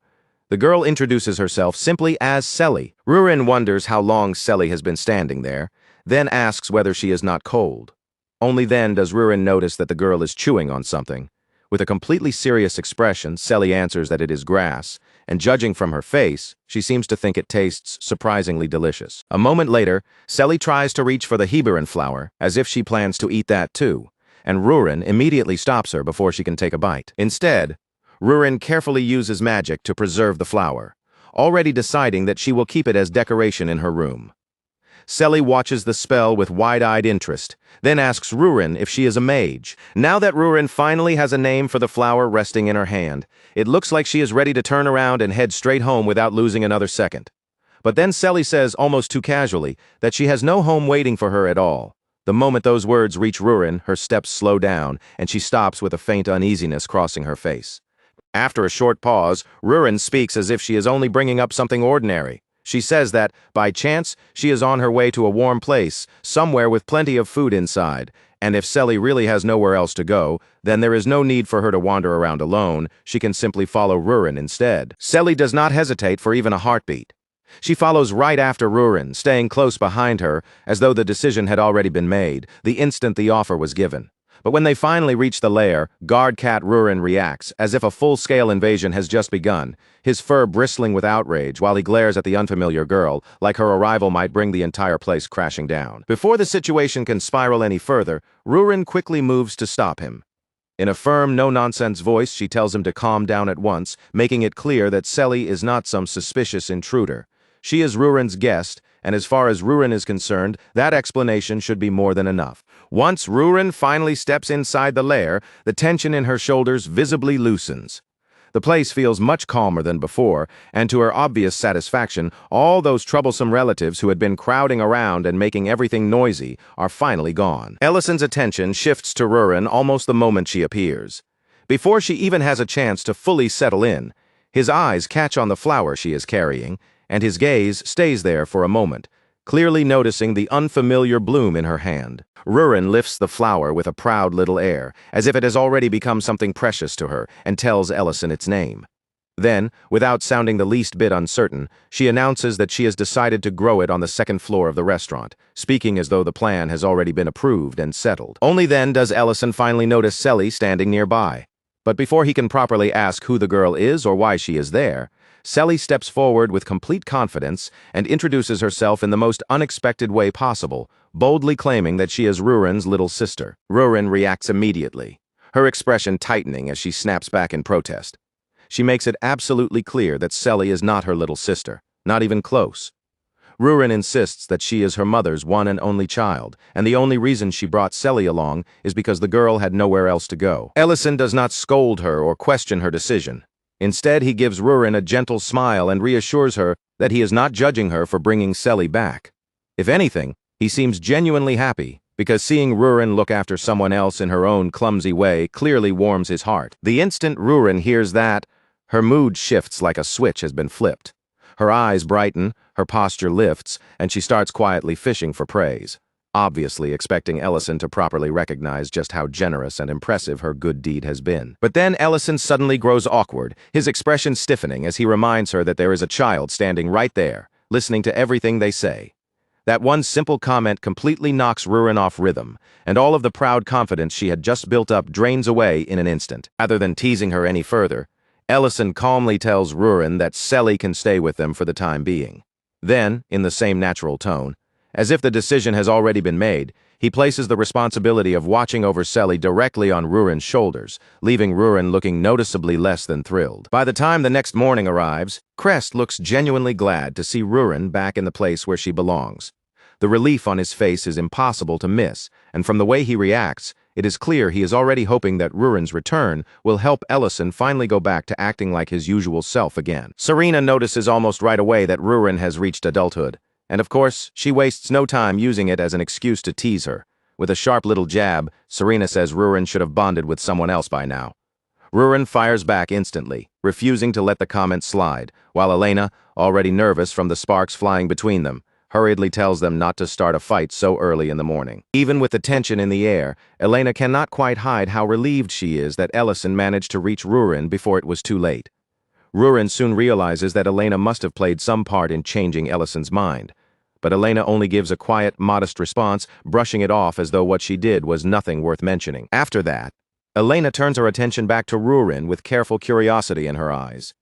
The girl introduces herself simply as Selly. Rurin wonders how long Selly has been standing there, then asks whether she is not cold. Only then does Rurin notice that the girl is chewing on something. With a completely serious expression, Selly answers that it is grass, and judging from her face, she seems to think it tastes surprisingly delicious. A moment later, Selly tries to reach for the Hebiran flower, as if she plans to eat that too, and Rurin immediately stops her before she can take a bite. Instead, Rurin carefully uses magic to preserve the flower, already deciding that she will keep it as decoration in her room. Selly watches the spell with wide-eyed interest, then asks Rurin if she is a mage. Now that Rurin finally has a name for the flower resting in her hand, it looks like she is ready to turn around and head straight home without losing another second. But then Selly says, almost too casually, that she has no home waiting for her at all. The moment those words reach Rurin, her steps slow down, and she stops with a faint uneasiness crossing her face. After a short pause, Rurin speaks as if she is only bringing up something ordinary. She says that, by chance, she is on her way to a warm place, somewhere with plenty of food inside, and if Selly really has nowhere else to go, then there is no need for her to wander around alone. She can simply follow Rurin instead. Selly does not hesitate for even a heartbeat. She follows right after Rurin, staying close behind her, as though the decision had already been made, the instant the offer was given. But when they finally reach the lair, guard cat Rurin reacts, as if a full-scale invasion has just begun, his fur bristling with outrage while he glares at the unfamiliar girl, like her arrival might bring the entire place crashing down. Before the situation can spiral any further, Rurin quickly moves to stop him. In a firm, no-nonsense voice, she tells him to calm down at once, making it clear that Selly is not some suspicious intruder. She is Rurin's guest, and as far as Rurin is concerned, that explanation should be more than enough. Once Rurin finally steps inside the lair, the tension in her shoulders visibly loosens. The place feels much calmer than before, and to her obvious satisfaction, all those troublesome relatives who had been crowding around and making everything noisy are finally gone. Ellison's attention shifts to Rurin almost the moment she appears. Before she even has a chance to fully settle in, his eyes catch on the flower she is carrying, and his gaze stays there for a moment, clearly noticing the unfamiliar bloom in her hand. Rurin lifts the flower with a proud little air, as if it has already become something precious to her, and tells Ellison its name. Then, without sounding the least bit uncertain, she announces that she has decided to grow it on the second floor of the restaurant, speaking as though the plan has already been approved and settled. Only then does Ellison finally notice Sally standing nearby. But before he can properly ask who the girl is or why she is there, Sally steps forward with complete confidence and introduces herself in the most unexpected way possible, boldly claiming that she is Rurin's little sister. Rurin reacts immediately, her expression tightening as she snaps back in protest. She makes it absolutely clear that Sally is not her little sister, not even close. Rurin insists that she is her mother's one and only child, and the only reason she brought Sally along is because the girl had nowhere else to go. Ellison does not scold her or question her decision. Instead, he gives Rurin a gentle smile and reassures her that he is not judging her for bringing Sally back. If anything, he seems genuinely happy, because seeing Rurin look after someone else in her own clumsy way clearly warms his heart. The instant Rurin hears that, her mood shifts like a switch has been flipped. Her eyes brighten, her posture lifts, and she starts quietly fishing for praise, obviously expecting Ellison to properly recognize just how generous and impressive her good deed has been. But then Ellison suddenly grows awkward, his expression stiffening as he reminds her that there is a child standing right there, listening to everything they say. That one simple comment completely knocks Rurin off rhythm, and all of the proud confidence she had just built up drains away in an instant. Rather than teasing her any further, Ellison calmly tells Rurin that Sally can stay with them for the time being. Then, in the same natural tone, as if the decision has already been made, he places the responsibility of watching over Sally directly on Rurin's shoulders, leaving Rurin looking noticeably less than thrilled. By the time the next morning arrives, Crest looks genuinely glad to see Rurin back in the place where she belongs. The relief on his face is impossible to miss, and from the way he reacts, it is clear he is already hoping that Rurin's return will help Ellison finally go back to acting like his usual self again. Serena notices almost right away that Rurin has reached adulthood, and of course, she wastes no time using it as an excuse to tease her. With a sharp little jab, Serena says Rurin should have bonded with someone else by now. Rurin fires back instantly, refusing to let the comment slide, while Elena, already nervous from the sparks flying between them, hurriedly tells them not to start a fight so early in the morning. Even with the tension in the air, Elena cannot quite hide how relieved she is that Ellison managed to reach Rurin before it was too late. Rurin soon realizes that Elena must have played some part in changing Ellison's mind, but Elena only gives a quiet, modest response, brushing it off as though what she did was nothing worth mentioning. After that, Elena turns her attention back to Rurin with careful curiosity in her eyes.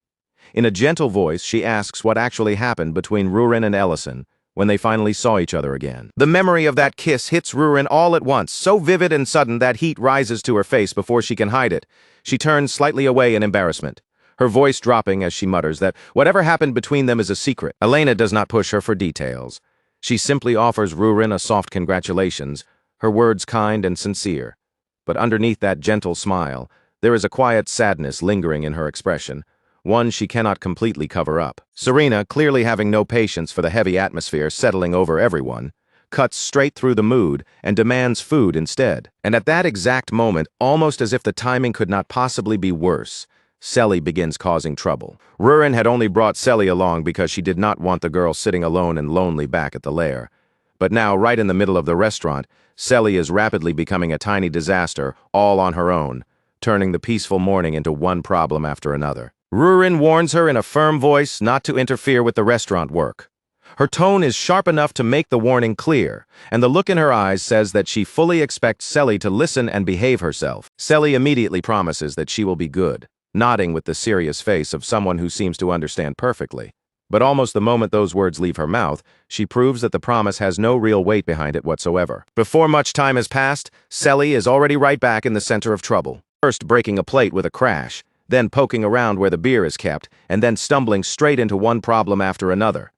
In a gentle voice, she asks what actually happened between Rurin and Ellison when they finally saw each other again. The memory of that kiss hits Rurin all at once, so vivid and sudden that heat rises to her face before she can hide it. She turns slightly away in embarrassment, her voice dropping as she mutters that whatever happened between them is a secret. Elena does not push her for details. She simply offers Rurin a soft congratulations, her words kind and sincere. But underneath that gentle smile, there is a quiet sadness lingering in her expression, one she cannot completely cover up. Serena, clearly having no patience for the heavy atmosphere settling over everyone, cuts straight through the mood and demands food instead. And at that exact moment, almost as if the timing could not possibly be worse, Sally begins causing trouble. Rurin had only brought Sally along because she did not want the girl sitting alone and lonely back at the lair. But now, right in the middle of the restaurant, Sally is rapidly becoming a tiny disaster, all on her own, turning the peaceful morning into one problem after another. Rurin warns her in a firm voice not to interfere with the restaurant work. Her tone is sharp enough to make the warning clear, and the look in her eyes says that she fully expects Sally to listen and behave herself. Sally immediately promises that she will be good, nodding with the serious face of someone who seems to understand perfectly. But almost the moment those words leave her mouth, she proves that the promise has no real weight behind it whatsoever. Before much time has passed, Sally is already right back in the center of trouble. First breaking a plate with a crash, then poking around where the beer is kept, and then stumbling straight into one problem after another.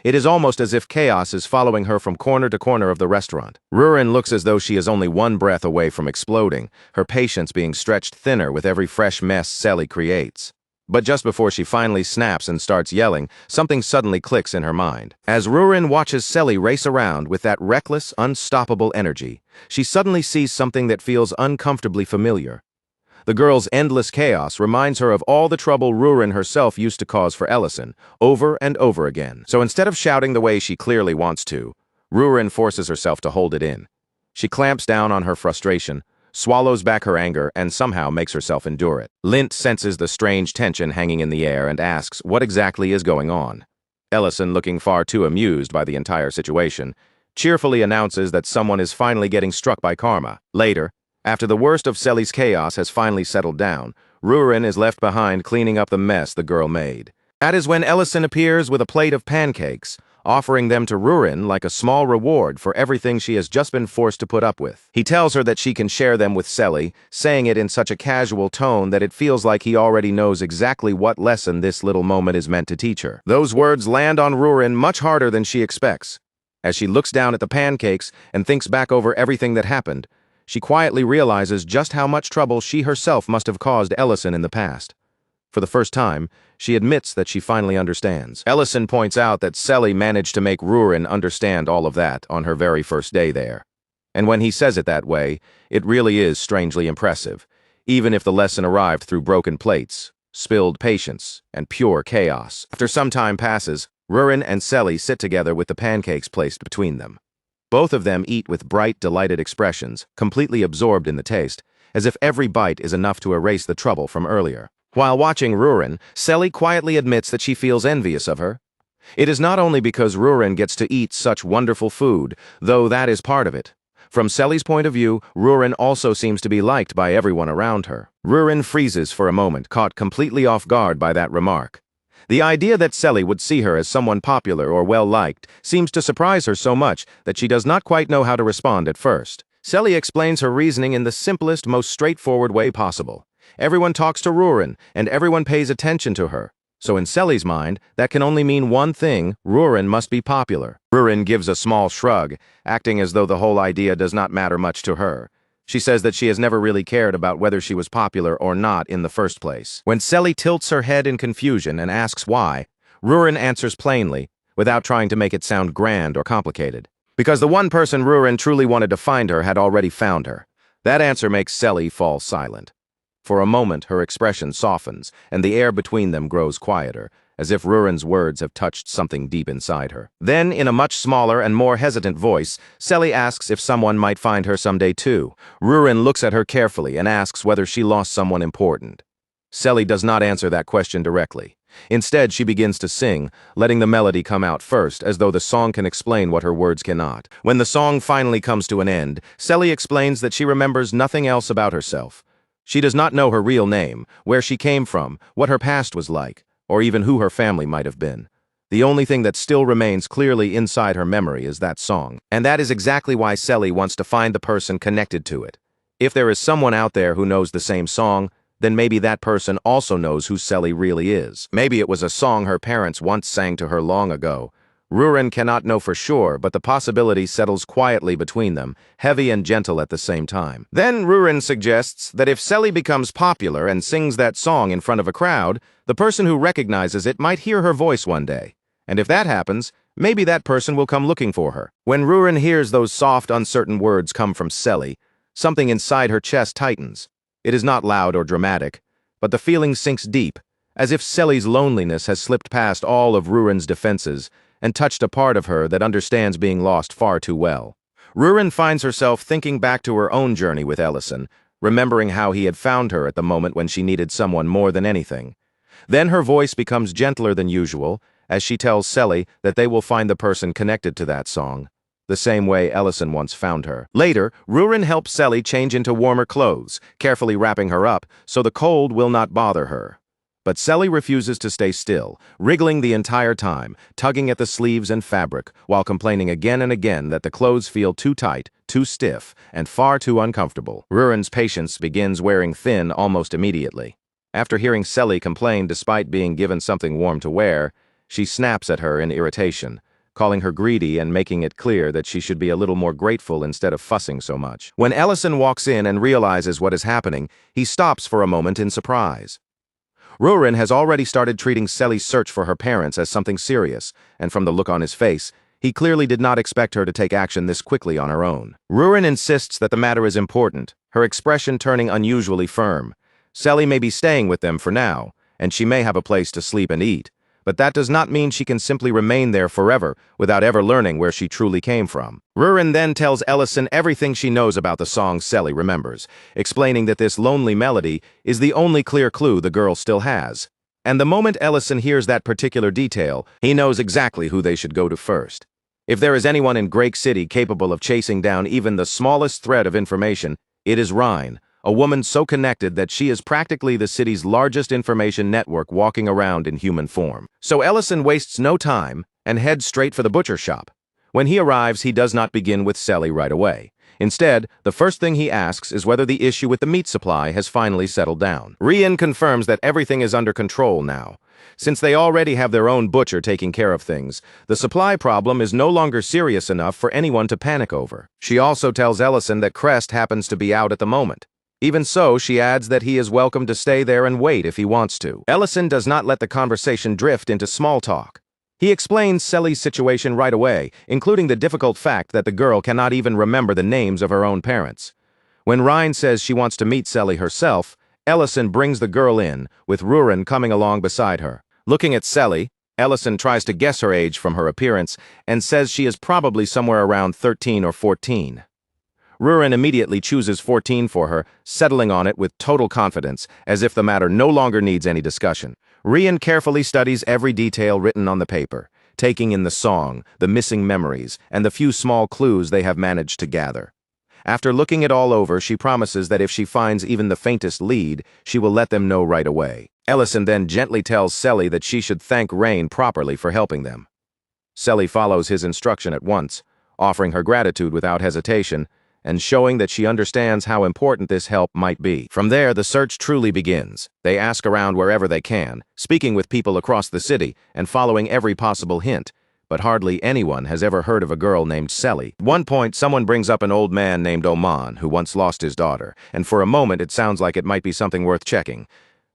It is almost as if chaos is following her from corner to corner of the restaurant. Rurin looks as though she is only one breath away from exploding, her patience being stretched thinner with every fresh mess Sally creates. But just before she finally snaps and starts yelling, something suddenly clicks in her mind. As Rurin watches Selly race around with that reckless, unstoppable energy, she suddenly sees something that feels uncomfortably familiar. The girl's endless chaos reminds her of all the trouble Rurin herself used to cause for Ellison, over and over again. So instead of shouting the way she clearly wants to, Rurin forces herself to hold it in. She clamps down on her frustration, swallows back her anger, and somehow makes herself endure it. Lint senses the strange tension hanging in the air and asks what exactly is going on. Ellison, looking far too amused by the entire situation, cheerfully announces that someone is finally getting struck by karma. Later, after the worst of Selly's chaos has finally settled down, Rurin is left behind cleaning up the mess the girl made. That is when Ellison appears with a plate of pancakes, offering them to Rurin like a small reward for everything she has just been forced to put up with. He tells her that she can share them with Selly, saying it in such a casual tone that it feels like he already knows exactly what lesson this little moment is meant to teach her. Those words land on Rurin much harder than she expects. As she looks down at the pancakes and thinks back over everything that happened, she quietly realizes just how much trouble she herself must have caused Ellison in the past. For the first time, she admits that she finally understands. Ellison points out that Selly managed to make Rurin understand all of that on her very first day there. And when he says it that way, it really is strangely impressive, even if the lesson arrived through broken plates, spilled patience, and pure chaos. After some time passes, Rurin and Selly sit together with the pancakes placed between them. Both of them eat with bright, delighted expressions, completely absorbed in the taste, as if every bite is enough to erase the trouble from earlier. While watching Rurin, Selly quietly admits that she feels envious of her. It is not only because Rurin gets to eat such wonderful food, though that is part of it. From Selly's point of view, Rurin also seems to be liked by everyone around her. Rurin freezes for a moment, caught completely off guard by that remark. The idea that Selly would see her as someone popular or well-liked seems to surprise her so much that she does not quite know how to respond at first. Selly explains her reasoning in the simplest, most straightforward way possible. Everyone talks to Rurin, and everyone pays attention to her. So in Selly's mind, that can only mean one thing: Rurin must be popular. Rurin gives a small shrug, acting as though the whole idea does not matter much to her. She says that she has never really cared about whether she was popular or not in the first place. When Selly tilts her head in confusion and asks why, Rurin answers plainly, without trying to make it sound grand or complicated. Because the one person Rurin truly wanted to find her had already found her. That answer makes Selly fall silent. For a moment, her expression softens, and the air between them grows quieter, as if Rurin's words have touched something deep inside her. Then, in a much smaller and more hesitant voice, Selly asks if someone might find her someday too. Rurin looks at her carefully and asks whether she lost someone important. Selly does not answer that question directly. Instead, she begins to sing, letting the melody come out first, as though the song can explain what her words cannot. When the song finally comes to an end, Selly explains that she remembers nothing else about herself. She does not know her real name, where she came from, what her past was like, or even who her family might have been. The only thing that still remains clearly inside her memory is that song. And that is exactly why Selly wants to find the person connected to it. If there is someone out there who knows the same song, then maybe that person also knows who Selly really is. Maybe it was a song her parents once sang to her long ago. Rurin cannot know for sure, but the possibility settles quietly between them, heavy and gentle at the same time. Then Rurin suggests that if Selly becomes popular and sings that song in front of a crowd, the person who recognizes it might hear her voice one day. And if that happens, maybe that person will come looking for her. When Rurin hears those soft, uncertain words come from Selly, something inside her chest tightens. It is not loud or dramatic, but the feeling sinks deep, as if Selly's loneliness has slipped past all of Rurin's defenses and touched a part of her that understands being lost far too well. Rurin finds herself thinking back to her own journey with Ellison, remembering how he had found her at the moment when she needed someone more than anything. Then her voice becomes gentler than usual, as she tells Selly that they will find the person connected to that song, the same way Ellison once found her. Later, Rurin helps Selly change into warmer clothes, carefully wrapping her up so the cold will not bother her. But Selly refuses to stay still, wriggling the entire time, tugging at the sleeves and fabric, while complaining again and again that the clothes feel too tight, too stiff, and far too uncomfortable. Rurin's patience begins wearing thin almost immediately. After hearing Selly complain despite being given something warm to wear, she snaps at her in irritation, calling her greedy and making it clear that she should be a little more grateful instead of fussing so much. When Ellison walks in and realizes what is happening, he stops for a moment in surprise. Rurin has already started treating Selly's search for her parents as something serious, and from the look on his face, he clearly did not expect her to take action this quickly on her own. Rurin insists that the matter is important, her expression turning unusually firm. Selly may be staying with them for now, and she may have a place to sleep and eat, but that does not mean she can simply remain there forever without ever learning where she truly came from. Rurin then tells Ellison everything she knows about the song Selly remembers, explaining that this lonely melody is the only clear clue the girl still has. And the moment Ellison hears that particular detail, he knows exactly who they should go to first. If there is anyone in Great City capable of chasing down even the smallest thread of information, it is Rhine, a woman so connected that she is practically the city's largest information network walking around in human form. So Ellison wastes no time and heads straight for the butcher shop. When he arrives, he does not begin with Selly right away. Instead, the first thing he asks is whether the issue with the meat supply has finally settled down. Rian confirms that everything is under control now. Since they already have their own butcher taking care of things, the supply problem is no longer serious enough for anyone to panic over. She also tells Ellison that Crest happens to be out at the moment. Even so, she adds that he is welcome to stay there and wait if he wants to. Ellison does not let the conversation drift into small talk. He explains Selly's situation right away, including the difficult fact that the girl cannot even remember the names of her own parents. When Rhine says she wants to meet Selly herself, Ellison brings the girl in, with Rurin coming along beside her. Looking at Selly, Ellison tries to guess her age from her appearance and says she is probably somewhere around 13 or 14. Rurin immediately chooses 14 for her, settling on it with total confidence, as if the matter no longer needs any discussion. Rian carefully studies every detail written on the paper, taking in the song, the missing memories, and the few small clues they have managed to gather. After looking it all over, she promises that if she finds even the faintest lead, she will let them know right away. Ellison then gently tells Selly that she should thank Rain properly for helping them. Selly follows his instruction at once, offering her gratitude without hesitation, and showing that she understands how important this help might be. From there, the search truly begins. They ask around wherever they can, speaking with people across the city and following every possible hint, but hardly anyone has ever heard of a girl named Selly. At one point, someone brings up an old man named Oman who once lost his daughter, and for a moment it sounds like it might be something worth checking.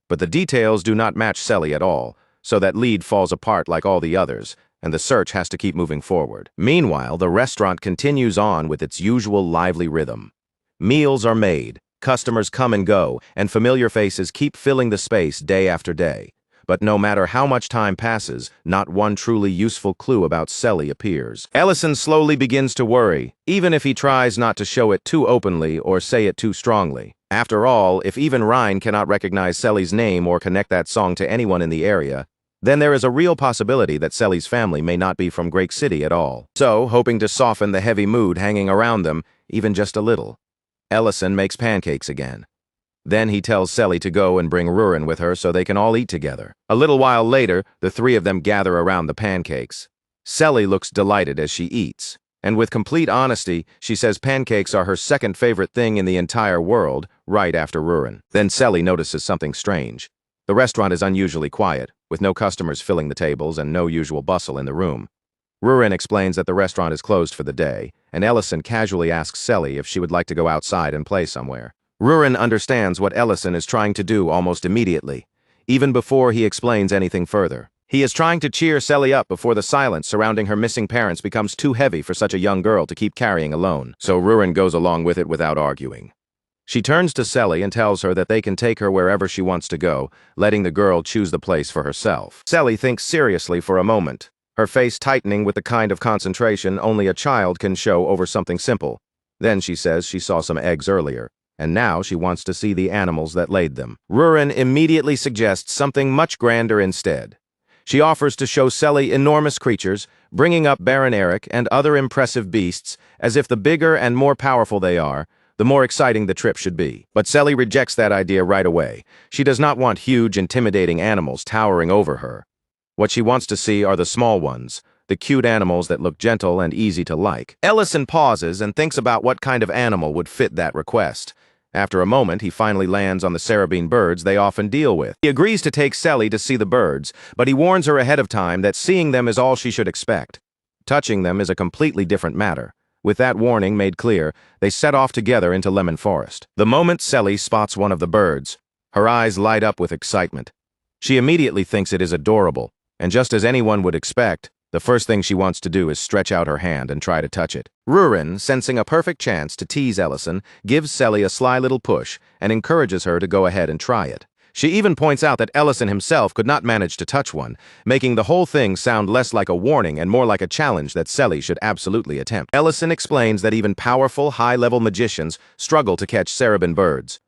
But the details do not match Selly at all, so that lead falls apart like all the others, and the search has to keep moving forward. Meanwhile, the restaurant continues on with its usual lively rhythm. Meals are made, customers come and go, and familiar faces keep filling the space day after day. But no matter how much time passes, not one truly useful clue about Selly appears. Ellison slowly begins to worry, even if he tries not to show it too openly or say it too strongly. After all, if even Rhine cannot recognize Selly's name or connect that song to anyone in the area, then there is a real possibility that Selly's family may not be from Great City at all. So, hoping to soften the heavy mood hanging around them, even just a little, Ellison makes pancakes again. Then he tells Selly to go and bring Rurin with her so they can all eat together. A little while later, the three of them gather around the pancakes. Selly looks delighted as she eats, and with complete honesty, she says pancakes are her second favorite thing in the entire world, right after Rurin. Then Selly notices something strange. The restaurant is unusually quiet, with no customers filling the tables and no usual bustle in the room. Rurin explains that the restaurant is closed for the day, and Ellison casually asks Selly if she would like to go outside and play somewhere. Rurin understands what Ellison is trying to do almost immediately, even before he explains anything further. He is trying to cheer Selly up before the silence surrounding her missing parents becomes too heavy for such a young girl to keep carrying alone, so Rurin goes along with it without arguing. She turns to Selly and tells her that they can take her wherever she wants to go, letting the girl choose the place for herself. Selly thinks seriously for a moment, her face tightening with the kind of concentration only a child can show over something simple. Then she says she saw some eggs earlier, and now she wants to see the animals that laid them. Rurin immediately suggests something much grander instead. She offers to show Selly enormous creatures, bringing up Baron Eric and other impressive beasts, as if the bigger and more powerful they are, the more exciting the trip should be. But Selly rejects that idea right away. She does not want huge, intimidating animals towering over her. What she wants to see are the small ones, the cute animals that look gentle and easy to like. Ellison pauses and thinks about what kind of animal would fit that request. After a moment, he finally lands on the Sarabine birds they often deal with. He agrees to take Selly to see the birds, but he warns her ahead of time that seeing them is all she should expect. Touching them is a completely different matter. With that warning made clear, they set off together into Lemon Forest. The moment Selly spots one of the birds, her eyes light up with excitement. She immediately thinks it is adorable, and just as anyone would expect, the first thing she wants to do is stretch out her hand and try to touch it. Rurin, sensing a perfect chance to tease Ellison, gives Selly a sly little push and encourages her to go ahead and try it. She even points out that Ellison himself could not manage to touch one, making the whole thing sound less like a warning and more like a challenge that Selly should absolutely attempt. Ellison explains that even powerful, high-level magicians struggle to catch cerebin birds.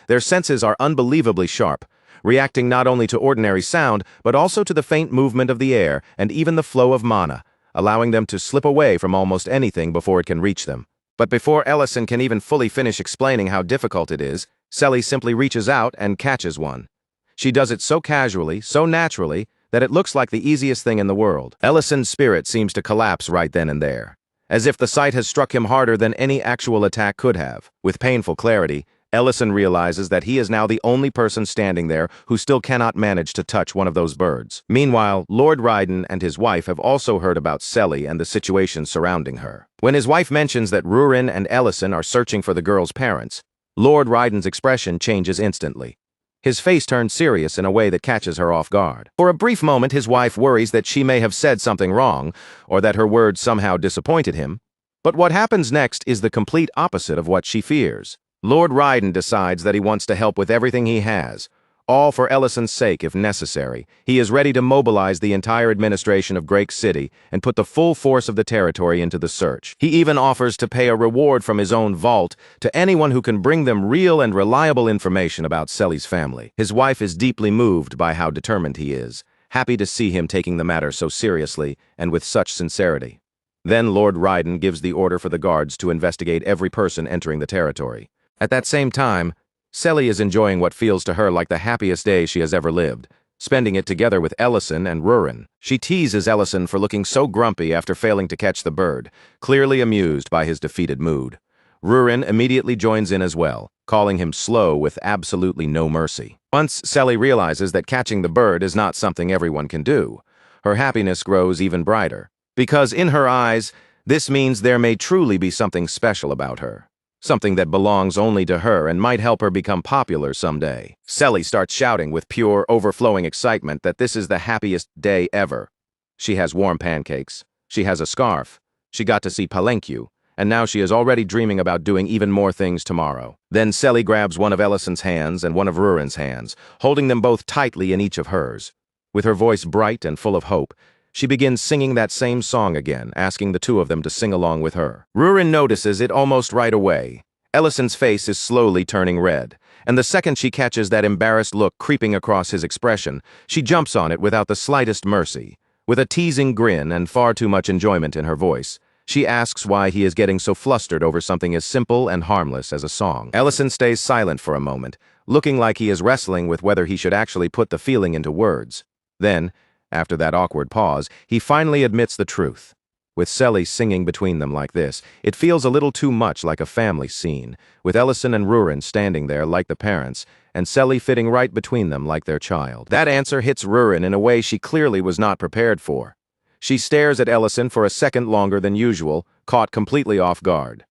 Their senses are unbelievably sharp, reacting not only to ordinary sound, but also to the faint movement of the air and even the flow of mana, allowing them to slip away from almost anything before it can reach them. But before Ellison can even fully finish explaining how difficult it is, Selly simply reaches out and catches one. She does it so casually, so naturally, that it looks like the easiest thing in the world. Ellison's spirit seems to collapse right then and there, as if the sight has struck him harder than any actual attack could have. With painful clarity, Ellison realizes that he is now the only person standing there who still cannot manage to touch one of those birds. Meanwhile, Lord Ryden and his wife have also heard about Selly and the situation surrounding her. When his wife mentions that Rurin and Ellison are searching for the girl's parents, Lord Ryden's expression changes instantly. His face turns serious in a way that catches her off guard. For a brief moment, his wife worries that she may have said something wrong, or that her words somehow disappointed him. But what happens next is the complete opposite of what she fears. Lord Ryden decides that he wants to help with everything he has, all for Ellison's sake if necessary. He is ready to mobilize the entire administration of Drake City and put the full force of the territory into the search. He even offers to pay a reward from his own vault to anyone who can bring them real and reliable information about Selly's family. His wife is deeply moved by how determined he is, happy to see him taking the matter so seriously and with such sincerity. Then Lord Ryden gives the order for the guards to investigate every person entering the territory. At that same time, Selly is enjoying what feels to her like the happiest day she has ever lived, spending it together with Ellison and Rurin. She teases Ellison for looking so grumpy after failing to catch the bird, clearly amused by his defeated mood. Rurin immediately joins in as well, calling him slow with absolutely no mercy. Once Selly realizes that catching the bird is not something everyone can do, her happiness grows even brighter, because in her eyes, this means there may truly be something special about her. Something that belongs only to her and might help her become popular someday. Selly starts shouting with pure, overflowing excitement that this is the happiest day ever. She has warm pancakes, she has a scarf, she got to see Palenque, and now she is already dreaming about doing even more things tomorrow. Then Selly grabs one of Ellison's hands and one of Rurin's hands, holding them both tightly in each of hers. With her voice bright and full of hope, she begins singing that same song again, asking the two of them to sing along with her. Rurin notices it almost right away. Ellison's face is slowly turning red, and the second she catches that embarrassed look creeping across his expression, she jumps on it without the slightest mercy. With a teasing grin and far too much enjoyment in her voice, she asks why he is getting so flustered over something as simple and harmless as a song. Ellison stays silent for a moment, looking like he is wrestling with whether he should actually put the feeling into words. Then, after that awkward pause, he finally admits the truth. With Selly singing between them like this, it feels a little too much like a family scene, with Ellison and Rurin standing there like the parents, and Selly fitting right between them like their child. That answer hits Rurin in a way she clearly was not prepared for. She stares at Ellison for a second longer than usual, caught completely off guard.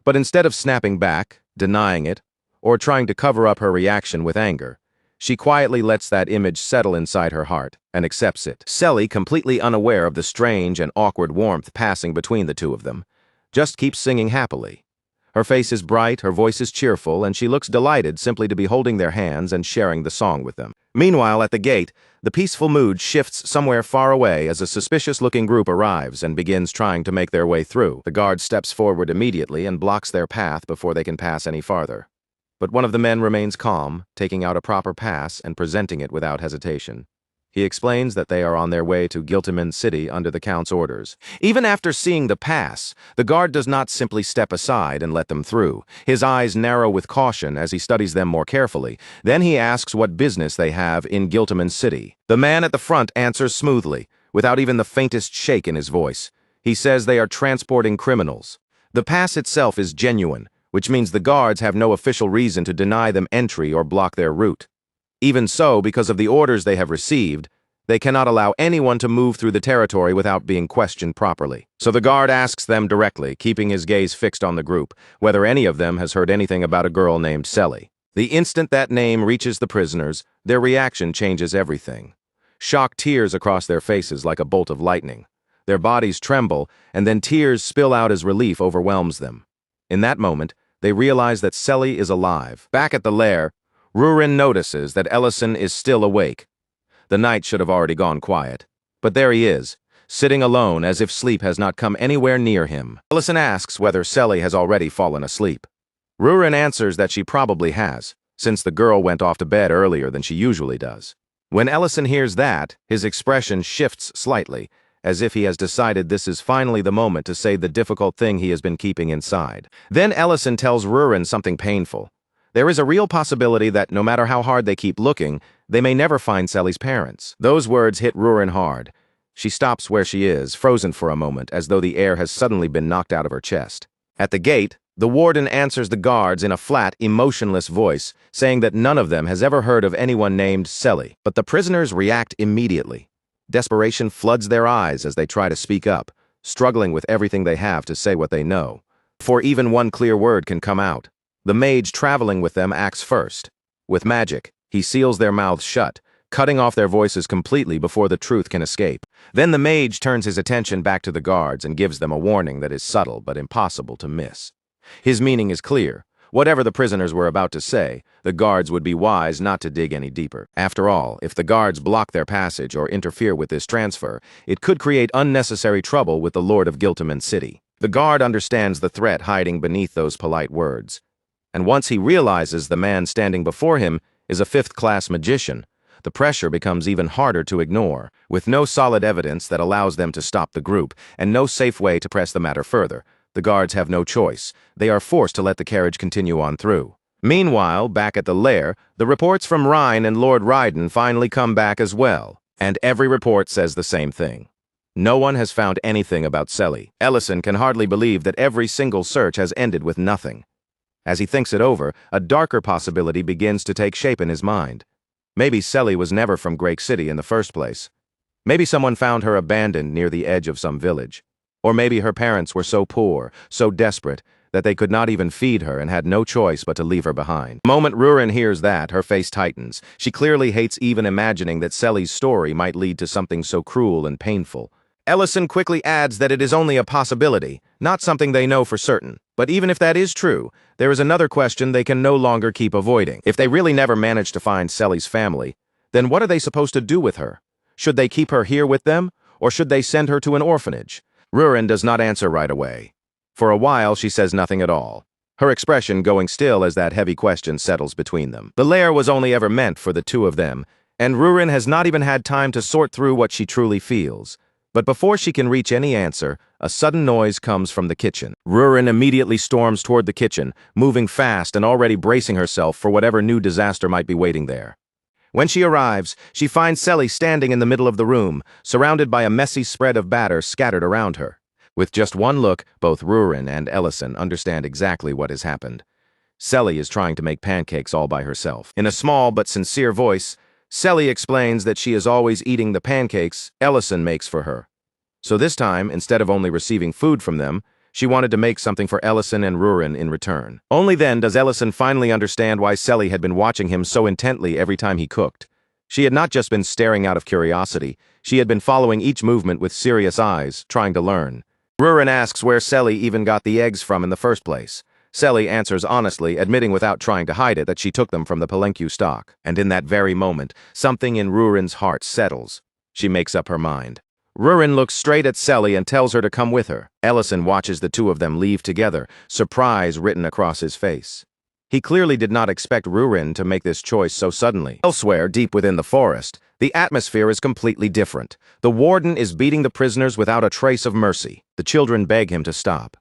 But instead of snapping back, denying it, or trying to cover up her reaction with anger, she quietly lets that image settle inside her heart and accepts it. Selly, completely unaware of the strange and awkward warmth passing between the two of them, just keeps singing happily. Her face is bright, her voice is cheerful, and she looks delighted simply to be holding their hands and sharing the song with them. Meanwhile, at the gate, the peaceful mood shifts somewhere far away as a suspicious-looking group arrives and begins trying to make their way through. The guard steps forward immediately and blocks their path before they can pass any farther. But one of the men remains calm, taking out a proper pass and presenting it without hesitation. He explains that they are on their way to Giltiman City under the Count's orders. Even after seeing the pass, the guard does not simply step aside and let them through. His eyes narrow with caution as he studies them more carefully. Then he asks what business they have in Giltiman City. The man at the front answers smoothly, without even the faintest shake in his voice. He says they are transporting criminals. The pass itself is genuine, which means the guards have no official reason to deny them entry or block their route. Even so, because of the orders they have received, they cannot allow anyone to move through the territory without being questioned properly. So the guard asks them directly, keeping his gaze fixed on the group, whether any of them has heard anything about a girl named Selly. The instant that name reaches the prisoners, their reaction changes everything. Shock tears across their faces like a bolt of lightning. Their bodies tremble, and then tears spill out as relief overwhelms them. In that moment, they realize that Selly is alive. Back at the lair, Rurin notices that Ellison is still awake. The night should have already gone quiet. But there he is, sitting alone as if sleep has not come anywhere near him. Ellison asks whether Selly has already fallen asleep. Rurin answers that she probably has, since the girl went off to bed earlier than she usually does. When Ellison hears that, his expression shifts slightly, as if he has decided this is finally the moment to say the difficult thing he has been keeping inside. Then Ellison tells Rurin something painful. There is a real possibility that no matter how hard they keep looking, they may never find Selly's parents. Those words hit Rurin hard. She stops where she is, frozen for a moment, as though the air has suddenly been knocked out of her chest. At the gate, the warden answers the guards in a flat, emotionless voice, saying that none of them has ever heard of anyone named Selly. But the prisoners react immediately. Desperation floods their eyes as they try to speak up, struggling with everything they have to say what they know. Before even one clear word can come out, the mage traveling with them acts first. With magic, he seals their mouths shut, cutting off their voices completely before the truth can escape. Then the mage turns his attention back to the guards and gives them a warning that is subtle but impossible to miss. His meaning is clear. Whatever the prisoners were about to say, the guards would be wise not to dig any deeper. After all, if the guards block their passage or interfere with this transfer, it could create unnecessary trouble with the Lord of Giltiman City. The guard understands the threat hiding beneath those polite words. And once he realizes the man standing before him is a fifth-class magician, the pressure becomes even harder to ignore. With no solid evidence that allows them to stop the group, and no safe way to press the matter further, the guards have no choice. They are forced to let the carriage continue on through. Meanwhile, back at the lair, the reports from Rhine and Lord Ryden finally come back as well. And every report says the same thing. No one has found anything about Selly. Ellison can hardly believe that every single search has ended with nothing. As he thinks it over, a darker possibility begins to take shape in his mind. Maybe Selly was never from Great City in the first place. Maybe someone found her abandoned near the edge of some village. Or maybe her parents were so poor, so desperate, that they could not even feed her and had no choice but to leave her behind. The moment Rurin hears that, her face tightens. She clearly hates even imagining that Selly's story might lead to something so cruel and painful. Ellison quickly adds that it is only a possibility, not something they know for certain. But even if that is true, there is another question they can no longer keep avoiding. If they really never manage to find Selly's family, then what are they supposed to do with her? Should they keep her here with them, or should they send her to an orphanage? Rurin does not answer right away. For a while, she says nothing at all, her expression going still as that heavy question settles between them. The lair was only ever meant for the two of them, and Rurin has not even had time to sort through what she truly feels. But before she can reach any answer, a sudden noise comes from the kitchen. Rurin immediately storms toward the kitchen, moving fast and already bracing herself for whatever new disaster might be waiting there. When she arrives, she finds Selly standing in the middle of the room, surrounded by a messy spread of batter scattered around her. With just one look, both Rurin and Ellison understand exactly what has happened. Selly is trying to make pancakes all by herself. In a small but sincere voice, Selly explains that she is always eating the pancakes Ellison makes for her. So this time, instead of only receiving food from them, she wanted to make something for Ellison and Rurin in return. Only then does Ellison finally understand why Selly had been watching him so intently every time he cooked. She had not just been staring out of curiosity, she had been following each movement with serious eyes, trying to learn. Rurin asks where Selly even got the eggs from in the first place. Selly answers honestly, admitting without trying to hide it that she took them from the Palenque stock. And in that very moment, something in Rurin's heart settles. She makes up her mind. Rurin looks straight at Selly and tells her to come with her. Ellison watches the two of them leave together, surprise written across his face. He clearly did not expect Rurin to make this choice so suddenly. Elsewhere, deep within the forest, the atmosphere is completely different. The warden is beating the prisoners without a trace of mercy. The children beg him to stop,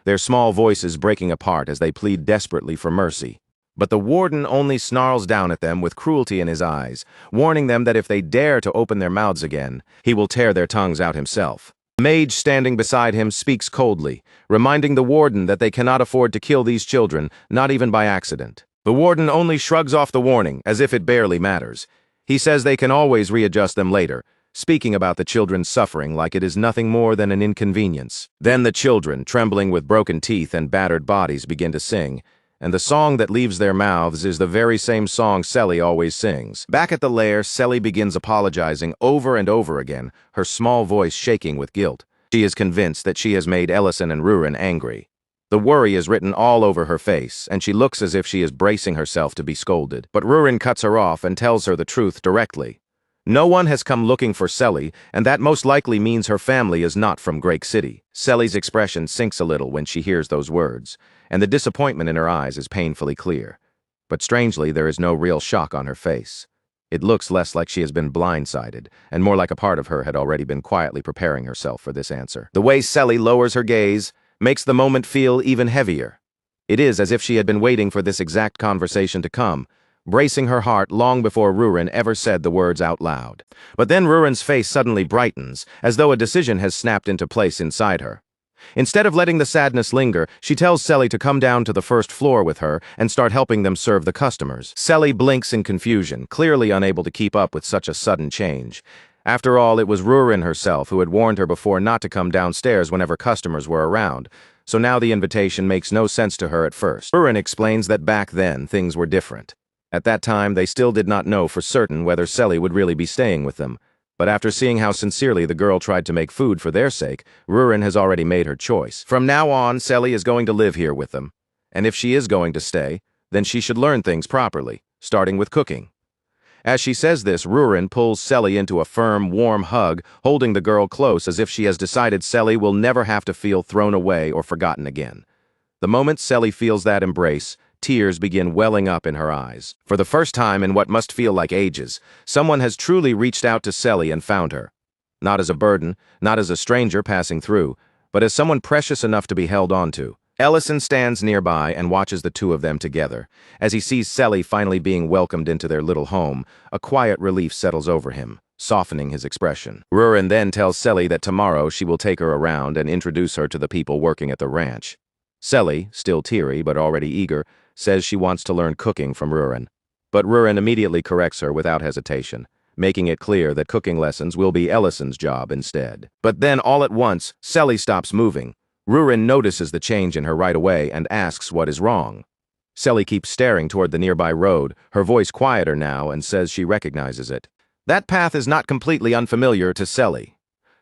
their small voices breaking apart as they plead desperately for mercy. But the warden only snarls down at them with cruelty in his eyes, warning them that if they dare to open their mouths again, he will tear their tongues out himself. The mage standing beside him speaks coldly, reminding the warden that they cannot afford to kill these children, not even by accident. The warden only shrugs off the warning, as if it barely matters. He says they can always readjust them later, speaking about the children's suffering like it is nothing more than an inconvenience. Then the children, trembling with broken teeth and battered bodies, begin to sing, and the song that leaves their mouths is the very same song Selly always sings. Back at the lair, Selly begins apologizing over and over again, her small voice shaking with guilt. She is convinced that she has made Ellison and Rurin angry. The worry is written all over her face, and she looks as if she is bracing herself to be scolded. But Rurin cuts her off and tells her the truth directly. No one has come looking for Selly, and that most likely means her family is not from Great City. Selly's expression sinks a little when she hears those words, and the disappointment in her eyes is painfully clear. But strangely, there is no real shock on her face. It looks less like she has been blindsided, and more like a part of her had already been quietly preparing herself for this answer. The way Selly lowers her gaze makes the moment feel even heavier. It is as if she had been waiting for this exact conversation to come, bracing her heart long before Rurin ever said the words out loud. But then Rurin's face suddenly brightens, as though a decision has snapped into place inside her. Instead of letting the sadness linger, she tells Selly to come down to the first floor with her and start helping them serve the customers. Selly blinks in confusion, clearly unable to keep up with such a sudden change. After all, it was Rurin herself who had warned her before not to come downstairs whenever customers were around, so now the invitation makes no sense to her at first. Rurin explains that back then, things were different. At that time, they still did not know for certain whether Selly would really be staying with them. But after seeing how sincerely the girl tried to make food for their sake, Rurin has already made her choice. From now on, Selly is going to live here with them. And if she is going to stay, then she should learn things properly, starting with cooking. As she says this, Rurin pulls Selly into a firm, warm hug, holding the girl close as if she has decided Selly will never have to feel thrown away or forgotten again. The moment Selly feels that embrace, tears begin welling up in her eyes. For the first time in what must feel like ages, someone has truly reached out to Selly and found her. Not as a burden, not as a stranger passing through, but as someone precious enough to be held on to. Ellison stands nearby and watches the two of them together. As he sees Selly finally being welcomed into their little home, a quiet relief settles over him, softening his expression. Rurin then tells Selly that tomorrow she will take her around and introduce her to the people working at the ranch. Selly, still teary but already eager, says she wants to learn cooking from Rurin. But Rurin immediately corrects her without hesitation, making it clear that cooking lessons will be Ellison's job instead. But then all at once, Selly stops moving. Rurin notices the change in her right away and asks what is wrong. Selly keeps staring toward the nearby road, her voice quieter now, and says she recognizes it. That path is not completely unfamiliar to Selly.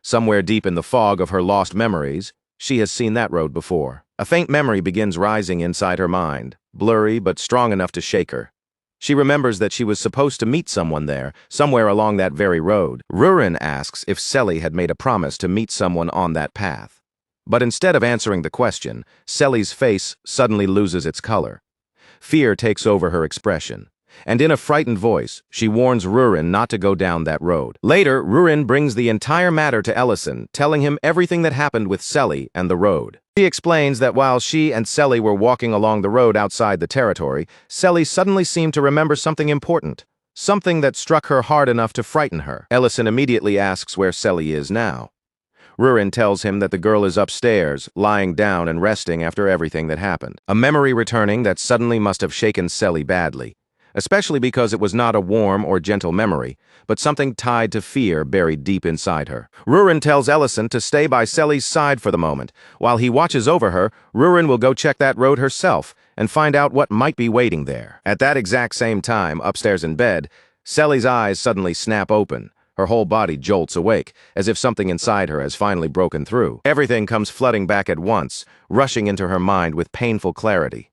Somewhere deep in the fog of her lost memories, she has seen that road before. A faint memory begins rising inside her mind, blurry but strong enough to shake her. She remembers that she was supposed to meet someone there, somewhere along that very road. Rurin asks if Selly had made a promise to meet someone on that path. But instead of answering the question, Selly's face suddenly loses its color. Fear takes over her expression, and in a frightened voice, she warns Rurin not to go down that road. Later, Rurin brings the entire matter to Ellison, telling him everything that happened with Selly and the road. She explains that while she and Selly were walking along the road outside the territory, Selly suddenly seemed to remember something important, something that struck her hard enough to frighten her. Ellison immediately asks where Selly is now. Rurin tells him that the girl is upstairs, lying down and resting after everything that happened. A memory returning that suddenly must have shaken Selly badly, especially because it was not a warm or gentle memory, but something tied to fear buried deep inside her. Rurin tells Ellison to stay by Selly's side for the moment. While he watches over her, Rurin will go check that road herself and find out what might be waiting there. At that exact same time, upstairs in bed, Selly's eyes suddenly snap open. Her whole body jolts awake, as if something inside her has finally broken through. Everything comes flooding back at once, rushing into her mind with painful clarity.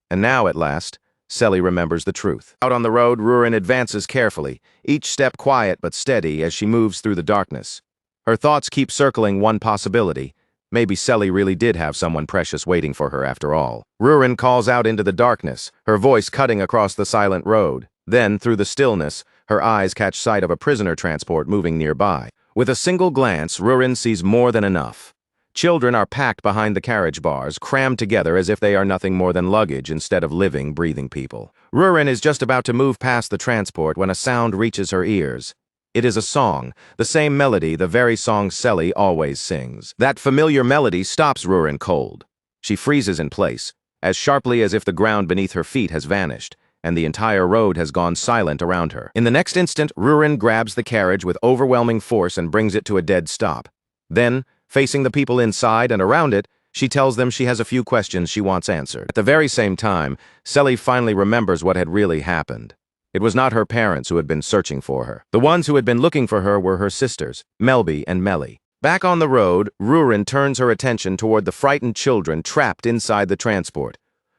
And now, at last, Selly remembers the truth. Out on the road, Rurin advances carefully, each step quiet but steady as she moves through the darkness. Her thoughts keep circling one possibility. Maybe Selly really did have someone precious waiting for her after all. Rurin calls out into the darkness, her voice cutting across the silent road. Then, through the stillness, her eyes catch sight of a prisoner transport moving nearby. With a single glance, Rurin sees more than enough. Children are packed behind the carriage bars, crammed together as if they are nothing more than luggage instead of living, breathing people. Rurin is just about to move past the transport when a sound reaches her ears. It is a song, the same melody, the very song Selly always sings. That familiar melody stops Rurin cold. She freezes in place, as sharply as if the ground beneath her feet has vanished, and the entire road has gone silent around her. In the next instant, Rurin grabs the carriage with overwhelming force and brings it to a dead stop. Then, facing the people inside and around it, She tells them she has a few questions she wants answered. At the very same time, Selly finally remembers what had really happened. It was not her parents who had been searching for her. The ones who had been looking for her were her sisters, Melby and Melly. Back on the road, Rurin turns her attention toward the frightened children trapped inside the transport.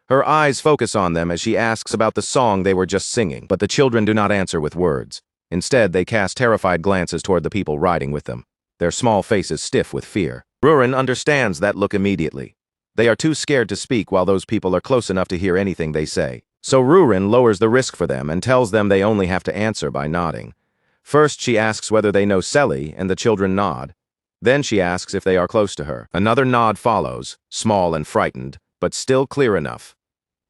Her eyes focus on them as she asks about the song they were just singing, but the children do not answer with words. Instead, they cast terrified glances toward the people riding with them, their small faces stiff with fear. Rurin understands that look immediately. They are too scared to speak while those people are close enough to hear anything they say. So Rurin lowers the risk for them and tells them they only have to answer by nodding. First, she asks whether they know Selly, and the children nod. Then she asks if they are close to her. Another nod follows, small and frightened, but still clear enough.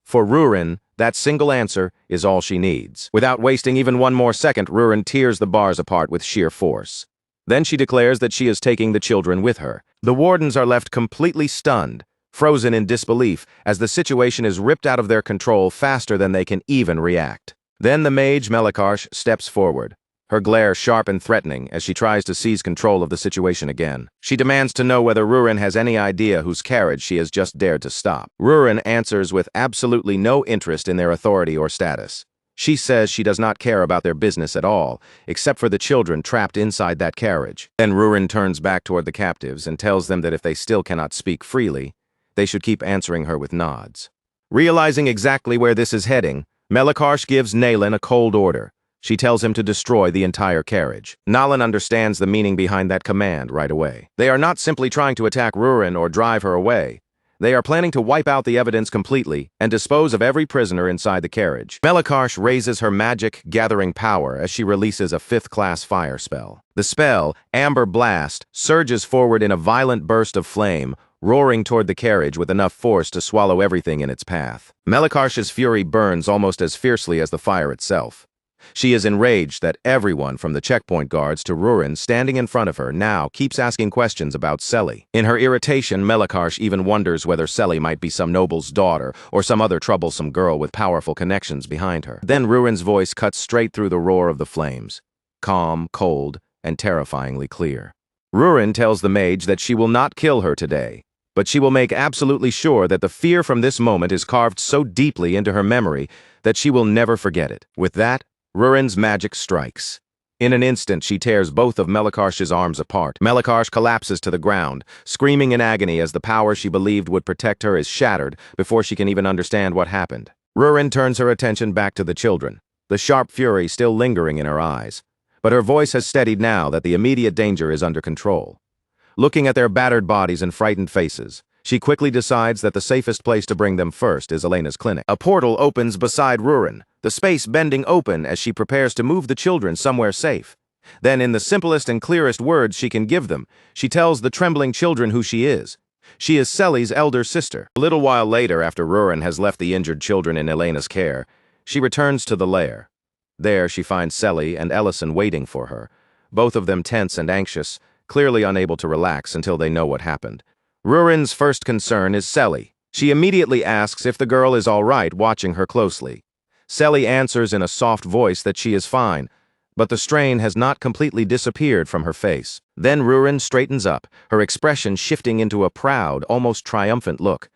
For Rurin, that single answer is all she needs. Without wasting even one more second, Rurin tears the bars apart with sheer force. Then she declares that she is taking the children with her. The wardens are left completely stunned, frozen in disbelief, as the situation is ripped out of their control faster than they can even react. Then the mage Melikarsh steps forward, her glare sharp and threatening as she tries to seize control of the situation again. She demands to know whether Rurin has any idea whose carriage she has just dared to stop. Rurin answers with absolutely no interest in their authority or status. She says she does not care about their business at all, except for the children trapped inside that carriage. Then Rurin turns back toward the captives and tells them that if they still cannot speak freely, they should keep answering her with nods. Realizing exactly where this is heading, Melikarsh gives Nalin a cold order. She tells him to destroy the entire carriage. Nalin understands the meaning behind that command right away. They are not simply trying to attack Rurin or drive her away. They are planning to wipe out the evidence completely and dispose of every prisoner inside the carriage. Melikarsh raises her magic, gathering power as she releases a 5th-class fire spell. The spell, Amber Blast, surges forward in a violent burst of flame, roaring toward the carriage with enough force to swallow everything in its path. Melikarsh's fury burns almost as fiercely as the fire itself. She is enraged that everyone from the checkpoint guards to Rurin standing in front of her now keeps asking questions about Selly. In her irritation, Melikarsh even wonders whether Selly might be some noble's daughter or some other troublesome girl with powerful connections behind her. Then Rurin's voice cuts straight through the roar of the flames, calm, cold, and terrifyingly clear. Rurin tells the mage that she will not kill her today, but she will make absolutely sure that the fear from this moment is carved so deeply into her memory that she will never forget it. With that, Rurin's magic strikes. In an instant, she tears both of Melikarsh's arms apart. Melikarsh collapses to the ground, screaming in agony as the power she believed would protect her is shattered before she can even understand what happened. Rurin turns her attention back to the children, the sharp fury still lingering in her eyes. But her voice has steadied now that the immediate danger is under control. Looking at their battered bodies and frightened faces, she quickly decides that the safest place to bring them first is Elena's clinic. A portal opens beside Rurin, the space bending open as she prepares to move the children somewhere safe. Then, in the simplest and clearest words she can give them, she tells the trembling children who she is. She is Selly's elder sister. A little while later, after Rurin has left the injured children in Elena's care, she returns to the lair. There, she finds Selly and Ellison waiting for her, both of them tense and anxious, clearly unable to relax until they know what happened. Rurin's first concern is Selly. She immediately asks if the girl is all right, watching her closely. Selly answers in a soft voice that she is fine, but the strain has not completely disappeared from her face. Then Rurin straightens up, her expression shifting into a proud, almost triumphant look.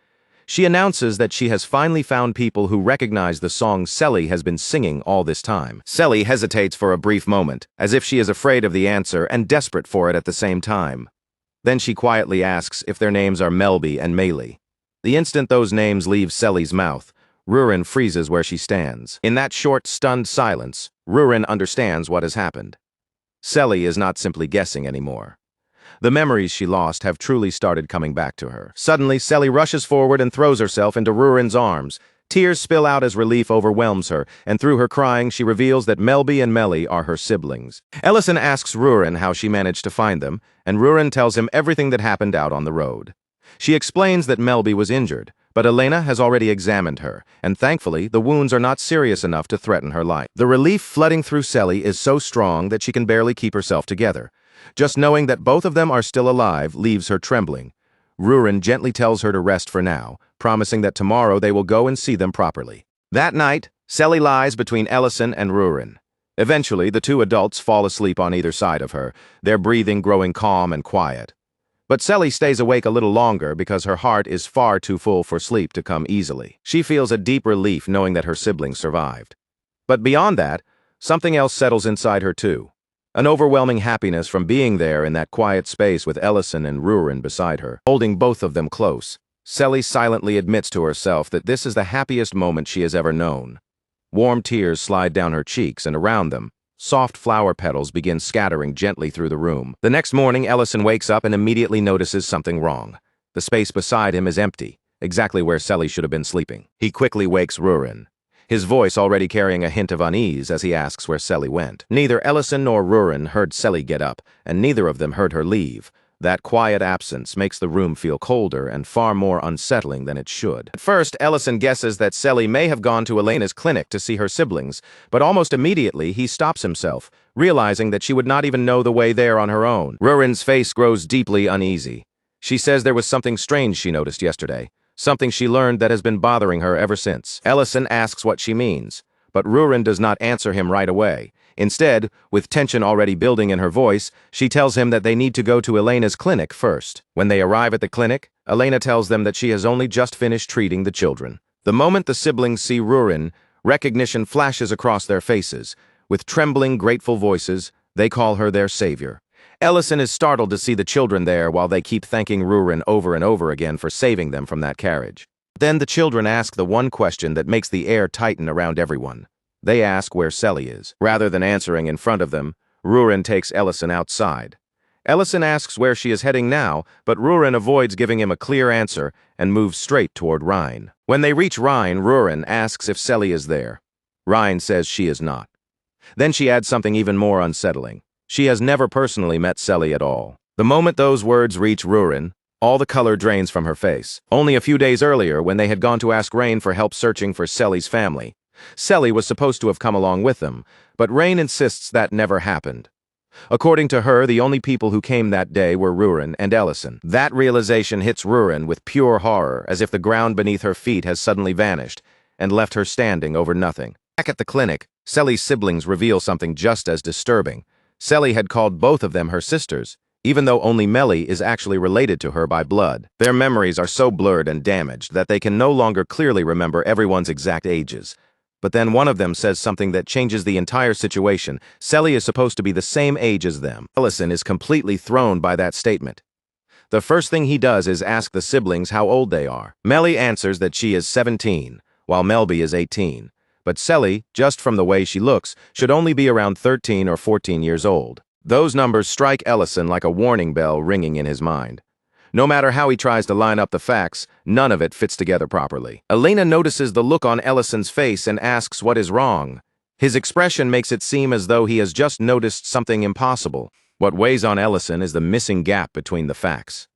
She announces that she has finally found people who recognize the song Selly has been singing all this time. Selly hesitates for a brief moment, as if she is afraid of the answer and desperate for it at the same time. Then she quietly asks if their names are Melby and Melee. The instant those names leave Selly's mouth, Rurin freezes where she stands. In that short, stunned silence, Rurin understands what has happened. Selly is not simply guessing anymore. The memories she lost have truly started coming back to her. Suddenly, Selly rushes forward and throws herself into Rurin's arms. Tears spill out as relief overwhelms her, and through her crying, she reveals that Melby and Melee are her siblings. Ellison asks Rurin how she managed to find them, and Rurin tells him everything that happened out on the road. She explains that Melby was injured, but Elena has already examined her, and thankfully, the wounds are not serious enough to threaten her life. The relief flooding through Selly is so strong that she can barely keep herself together. Just knowing that both of them are still alive leaves her trembling. Rurin gently tells her to rest for now, promising that tomorrow they will go and see them properly. That night, Selly lies between Ellison and Rurin. Eventually, the two adults fall asleep on either side of her, their breathing growing calm and quiet. But Selly stays awake a little longer because her heart is far too full for sleep to come easily. She feels a deep relief knowing that her siblings survived. But beyond that, something else settles inside her too. An overwhelming happiness from being there in that quiet space with Ellison and Rurin beside her, holding both of them close. Selly silently admits to herself that this is the happiest moment she has ever known. Warm tears slide down her cheeks, and around them, soft flower petals begin scattering gently through the room. The next morning, Ellison wakes up and immediately notices something wrong. The space beside him is empty, exactly where Selly should have been sleeping. He quickly wakes Rurin, his voice already carrying a hint of unease as he asks where Selly went. Neither Ellison nor Rurin heard Selly get up, and neither of them heard her leave. That quiet absence makes the room feel colder and far more unsettling than it should. At first, Ellison guesses that Selly may have gone to Elena's clinic to see her siblings, but almost immediately he stops himself, realizing that she would not even know the way there on her own. Rurin's face grows deeply uneasy. She says there was something strange she noticed yesterday, something she learned that has been bothering her ever since. Ellison asks what she means, but Rurin does not answer him right away. Instead, with tension already building in her voice, she tells him that they need to go to Elena's clinic first. When they arrive at the clinic, Elena tells them that she has only just finished treating the children. The moment the siblings see Rurin, recognition flashes across their faces. With trembling, grateful voices, they call her their savior. Ellison is startled to see the children there while they keep thanking Rurin over and over again for saving them from that carriage. Then the children ask the one question that makes the air tighten around everyone. They ask where Selly is. Rather than answering in front of them, Rurin takes Ellison outside. Ellison asks where she is heading now, but Rurin avoids giving him a clear answer and moves straight toward Rhine. When they reach Rhine, Rurin asks if Selly is there. Rhine says she is not. Then she adds something even more unsettling. She has never personally met Selly at all. The moment those words reach Rurin, all the color drains from her face. Only a few days earlier, when they had gone to ask Rain for help searching for Selly's family, Selly was supposed to have come along with them, but Rain insists that never happened. According to her, the only people who came that day were Rurin and Ellison. That realization hits Rurin with pure horror, as if the ground beneath her feet has suddenly vanished and left her standing over nothing. Back at the clinic, Selly's siblings reveal something just as disturbing. Selly had called both of them her sisters, even though only Melly is actually related to her by blood. Their memories are so blurred and damaged that they can no longer clearly remember everyone's exact ages. But then one of them says something that changes the entire situation. Selly is supposed to be the same age as them. Ellison is completely thrown by that statement. The first thing he does is ask the siblings how old they are. Melly answers that she is 17, while Melby is 18. But Selly, just from the way she looks, should only be around 13 or 14 years old. Those numbers strike Ellison like a warning bell ringing in his mind. No matter how he tries to line up the facts, none of it fits together properly. Elena notices the look on Ellison's face and asks what is wrong. His expression makes it seem as though he has just noticed something impossible. What weighs on Ellison is the missing gap between the facts.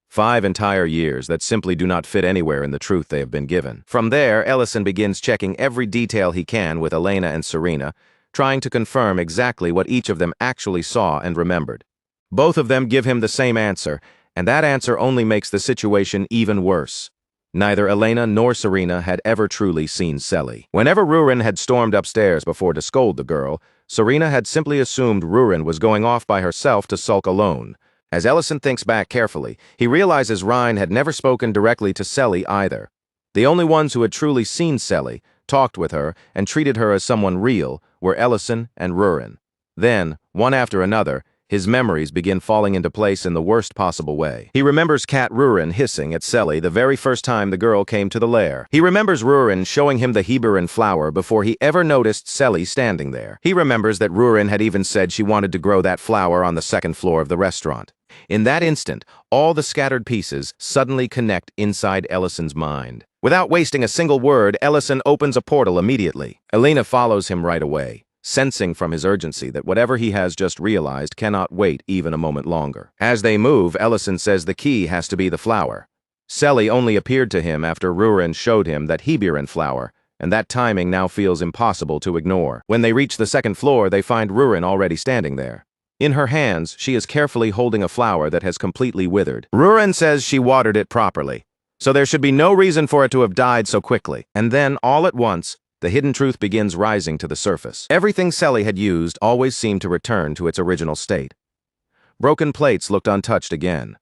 5 entire years that simply do not fit anywhere in the truth they have been given. From there, Ellison begins checking every detail he can with Elena and Serena, trying to confirm exactly what each of them actually saw and remembered. Both of them give him the same answer, and that answer only makes the situation even worse. Neither Elena nor Serena had ever truly seen Selly. Whenever Rurin had stormed upstairs before to scold the girl, Serena had simply assumed Rurin was going off by herself to sulk alone. As Ellison thinks back carefully, he realizes Rhine had never spoken directly to Selly either. The only ones who had truly seen Selly, talked with her, and treated her as someone real were Ellison and Rurin. Then, one after another, his memories begin falling into place in the worst possible way. He remembers Cat Rurin hissing at Selly the very first time the girl came to the lair. He remembers Rurin showing him the Heberin flower before he ever noticed Selly standing there. He remembers that Rurin had even said she wanted to grow that flower on the second floor of the restaurant. In that instant, all the scattered pieces suddenly connect inside Ellison's mind. Without wasting a single word, Ellison opens a portal immediately. Elena follows him right away, sensing from his urgency that whatever he has just realized cannot wait even a moment longer. As they move, Ellison says the key has to be the flower. Selly only appeared to him after Rurin showed him that Heberin flower, and that timing now feels impossible to ignore. When they reach the second floor, they find Rurin already standing there. In her hands, she is carefully holding a flower that has completely withered. Rurin says she watered it properly, so there should be no reason for it to have died so quickly. And then, all at once, the hidden truth begins rising to the surface. Everything Selly had used always seemed to return to its original state. Broken plates looked untouched again.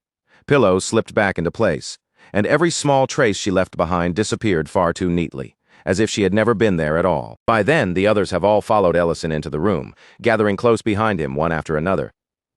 pillow slipped back into place, and every small trace she left behind disappeared far too neatly, as if she had never been there at all. By then, the others have all followed Ellison into the room, gathering close behind him one after another.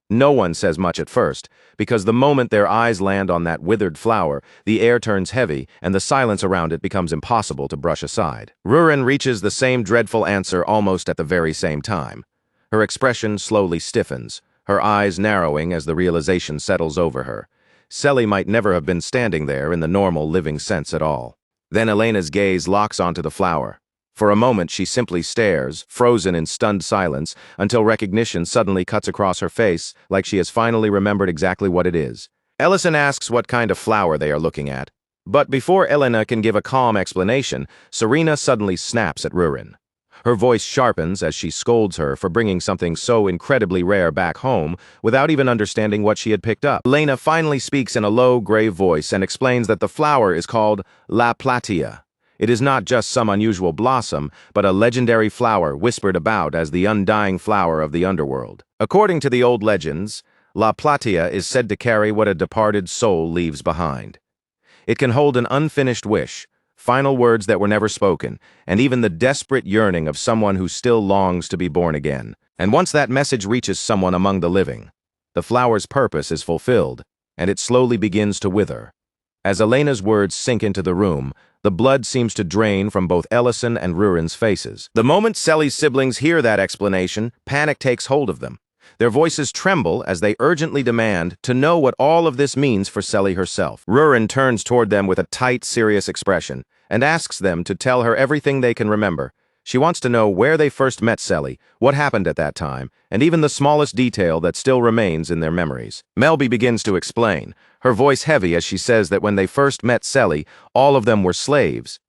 No one says much at first, because the moment their eyes land on that withered flower, the air turns heavy and the silence around it becomes impossible to brush aside. Rurin reaches the same dreadful answer almost at the very same time. Her expression slowly stiffens, her eyes narrowing as the realization settles over her. Selly might never have been standing there in the normal living sense at all. Then Elena's gaze locks onto the flower. For a moment, she simply stares, frozen in stunned silence, until recognition suddenly cuts across her face, like she has finally remembered exactly what it is. Ellison asks what kind of flower they are looking at. But before Elena can give a calm explanation, Serena suddenly snaps at Rurin. Her voice sharpens as she scolds her for bringing something so incredibly rare back home without even understanding what she had picked up. Elena finally speaks in a low, grave voice and explains that the flower is called La Platia. It is not just some unusual blossom, but a legendary flower whispered about as the undying flower of the underworld. According to the old legends, La Platia is said to carry what a departed soul leaves behind. It can hold an unfinished wish, final words that were never spoken, and even the desperate yearning of someone who still longs to be born again. And once that message reaches someone among the living, the flower's purpose is fulfilled, and it slowly begins to wither. As Elena's words sink into the room, the blood seems to drain from both Ellison and Rurin's faces. The moment Selly's siblings hear that explanation, panic takes hold of them. Their voices tremble as they urgently demand to know what all of this means for Selly herself. Rurin turns toward them with a tight, serious expression and asks them to tell her everything they can remember. She wants to know where they first met Selly, what happened at that time, and even the smallest detail that still remains in their memories. Melby begins to explain, her voice heavy as she says that when they first met Selly, all of them were slaves.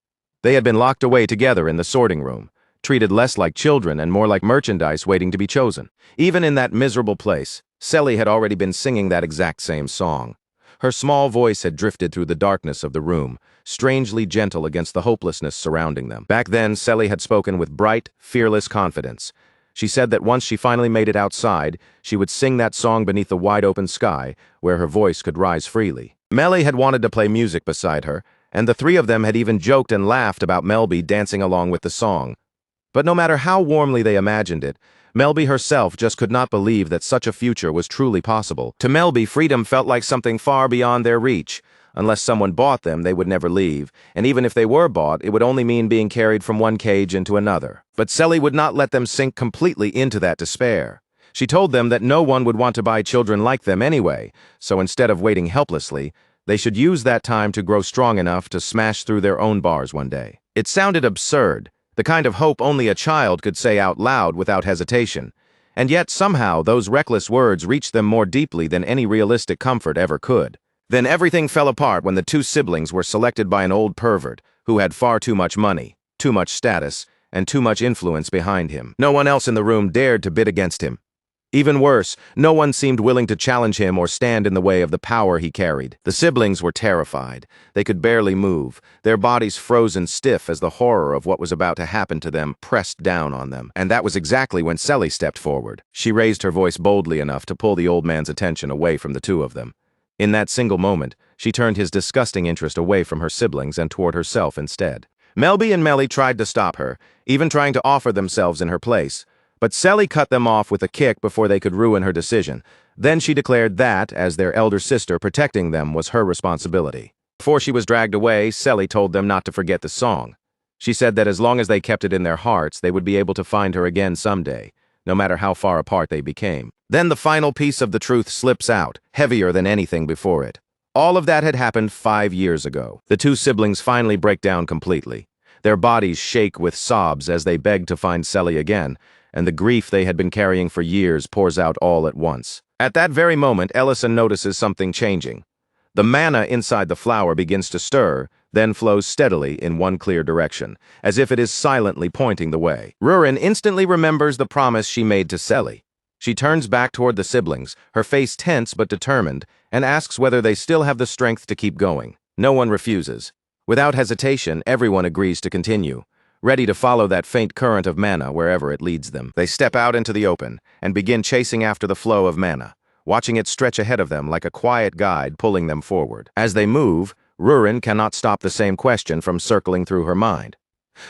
They had been locked away together in the sorting room, treated less like children and more like merchandise waiting to be chosen. Even in that miserable place, Selly had already been singing that exact same song. Her small voice had drifted through the darkness of the room, strangely gentle against the hopelessness surrounding them. Back then, Selly had spoken with bright, fearless confidence. She said that once she finally made it outside, she would sing that song beneath the wide-open sky, where her voice could rise freely. Melly had wanted to play music beside her, and the three of them had even joked and laughed about Melby dancing along with the song. But no matter how warmly they imagined it, Melby herself just could not believe that such a future was truly possible. To Melby, freedom felt like something far beyond their reach. Unless someone bought them, they would never leave, and even if they were bought, it would only mean being carried from one cage into another. But Selly would not let them sink completely into that despair. She told them that no one would want to buy children like them anyway, so instead of waiting helplessly, they should use that time to grow strong enough to smash through their own bars one day. It sounded absurd, the kind of hope only a child could say out loud without hesitation. And yet somehow those reckless words reached them more deeply than any realistic comfort ever could. Then everything fell apart when the two siblings were selected by an old pervert who had far too much money, too much status, and too much influence behind him. No one else in the room dared to bid against him. Even worse, no one seemed willing to challenge him or stand in the way of the power he carried. The siblings were terrified. They could barely move, their bodies frozen stiff as the horror of what was about to happen to them pressed down on them. And that was exactly when Selly stepped forward. She raised her voice boldly enough to pull the old man's attention away from the two of them. In that single moment, she turned his disgusting interest away from her siblings and toward herself instead. Melby and Melly tried to stop her, even trying to offer themselves in her place. But Selly cut them off with a kick before they could ruin her decision. Then she declared that, as their elder sister, protecting them was her responsibility. Before she was dragged away, Selly told them not to forget the song. She said that as long as they kept it in their hearts, they would be able to find her again someday, no matter how far apart they became. Then the final piece of the truth slips out, heavier than anything before it. All of that had happened 5 years ago. The two siblings finally break down completely. Their bodies shake with sobs as they beg to find Selly again, and the grief they had been carrying for years pours out all at once. At that very moment, Ellison notices something changing. The mana inside the flower begins to stir, then flows steadily in one clear direction, as if it is silently pointing the way. Rurin instantly remembers the promise she made to Selly. She turns back toward the siblings, her face tense but determined, and asks whether they still have the strength to keep going. No one refuses. Without hesitation, everyone agrees to continue, ready to follow that faint current of mana wherever it leads them. They step out into the open and begin chasing after the flow of mana, watching it stretch ahead of them like a quiet guide pulling them forward. As they move, Rurin cannot stop the same question from circling through her mind.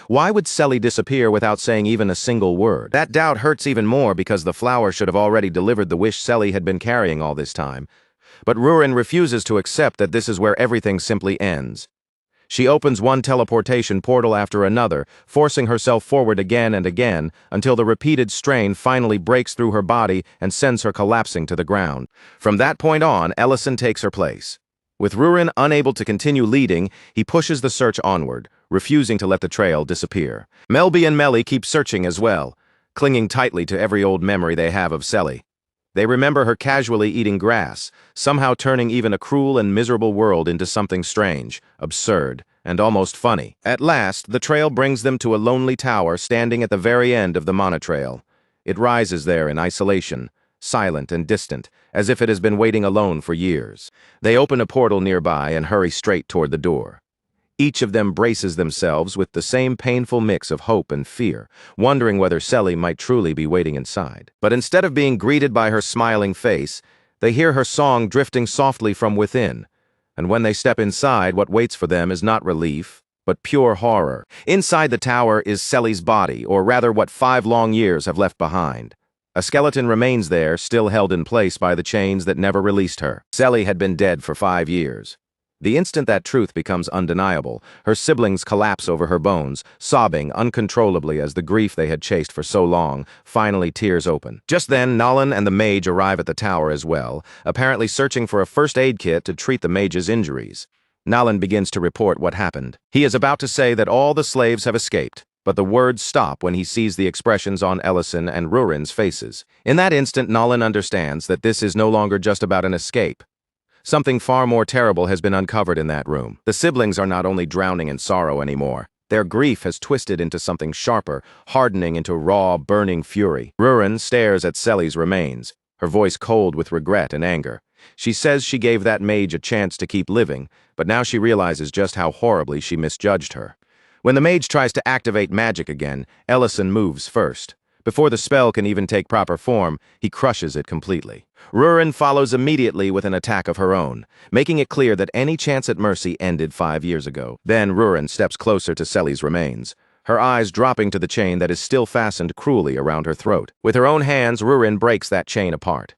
Why would Selly disappear without saying even a single word? That doubt hurts even more because the flower should have already delivered the wish Selly had been carrying all this time. But Rurin refuses to accept that this is where everything simply ends. She opens one teleportation portal after another, forcing herself forward again and again until the repeated strain finally breaks through her body and sends her collapsing to the ground. From that point on, Ellison takes her place. With Rurin unable to continue leading, he pushes the search onward, refusing to let the trail disappear. Melby and Melly keep searching as well, clinging tightly to every old memory they have of Selly. They remember her casually eating grass, somehow turning even a cruel and miserable world into something strange, absurd, and almost funny. At last, the trail brings them to a lonely tower standing at the very end of the monotrail. It rises there in isolation, silent and distant, as if it has been waiting alone for years. They open a portal nearby and hurry straight toward the door. Each of them braces themselves with the same painful mix of hope and fear, wondering whether Selly might truly be waiting inside. But instead of being greeted by her smiling face, they hear her song drifting softly from within. And when they step inside, what waits for them is not relief, but pure horror. Inside the tower is Selly's body, or rather what 5 long years have left behind. A skeleton remains there, still held in place by the chains that never released her. Selly had been dead for 5 years. The instant that truth becomes undeniable, her siblings collapse over her bones, sobbing uncontrollably as the grief they had chased for so long finally tears open. Just then, Nolan and the mage arrive at the tower as well, apparently searching for a first aid kit to treat the mage's injuries. Nolan begins to report what happened. He is about to say that all the slaves have escaped, but the words stop when he sees the expressions on Ellison and Rurin's faces. In that instant, Nolan understands that this is no longer just about an escape. Something far more terrible has been uncovered in that room. The siblings are not only drowning in sorrow anymore. Their grief has twisted into something sharper, hardening into raw, burning fury. Rurin stares at Selly's remains, her voice cold with regret and anger. She says she gave that mage a chance to keep living, but now she realizes just how horribly she misjudged her. When the mage tries to activate magic again, Ellison moves first. Before the spell can even take proper form, he crushes it completely. Rurin follows immediately with an attack of her own, making it clear that any chance at mercy ended 5 years ago. Then Rurin steps closer to Selly's remains, her eyes dropping to the chain that is still fastened cruelly around her throat. With her own hands, Rurin breaks that chain apart.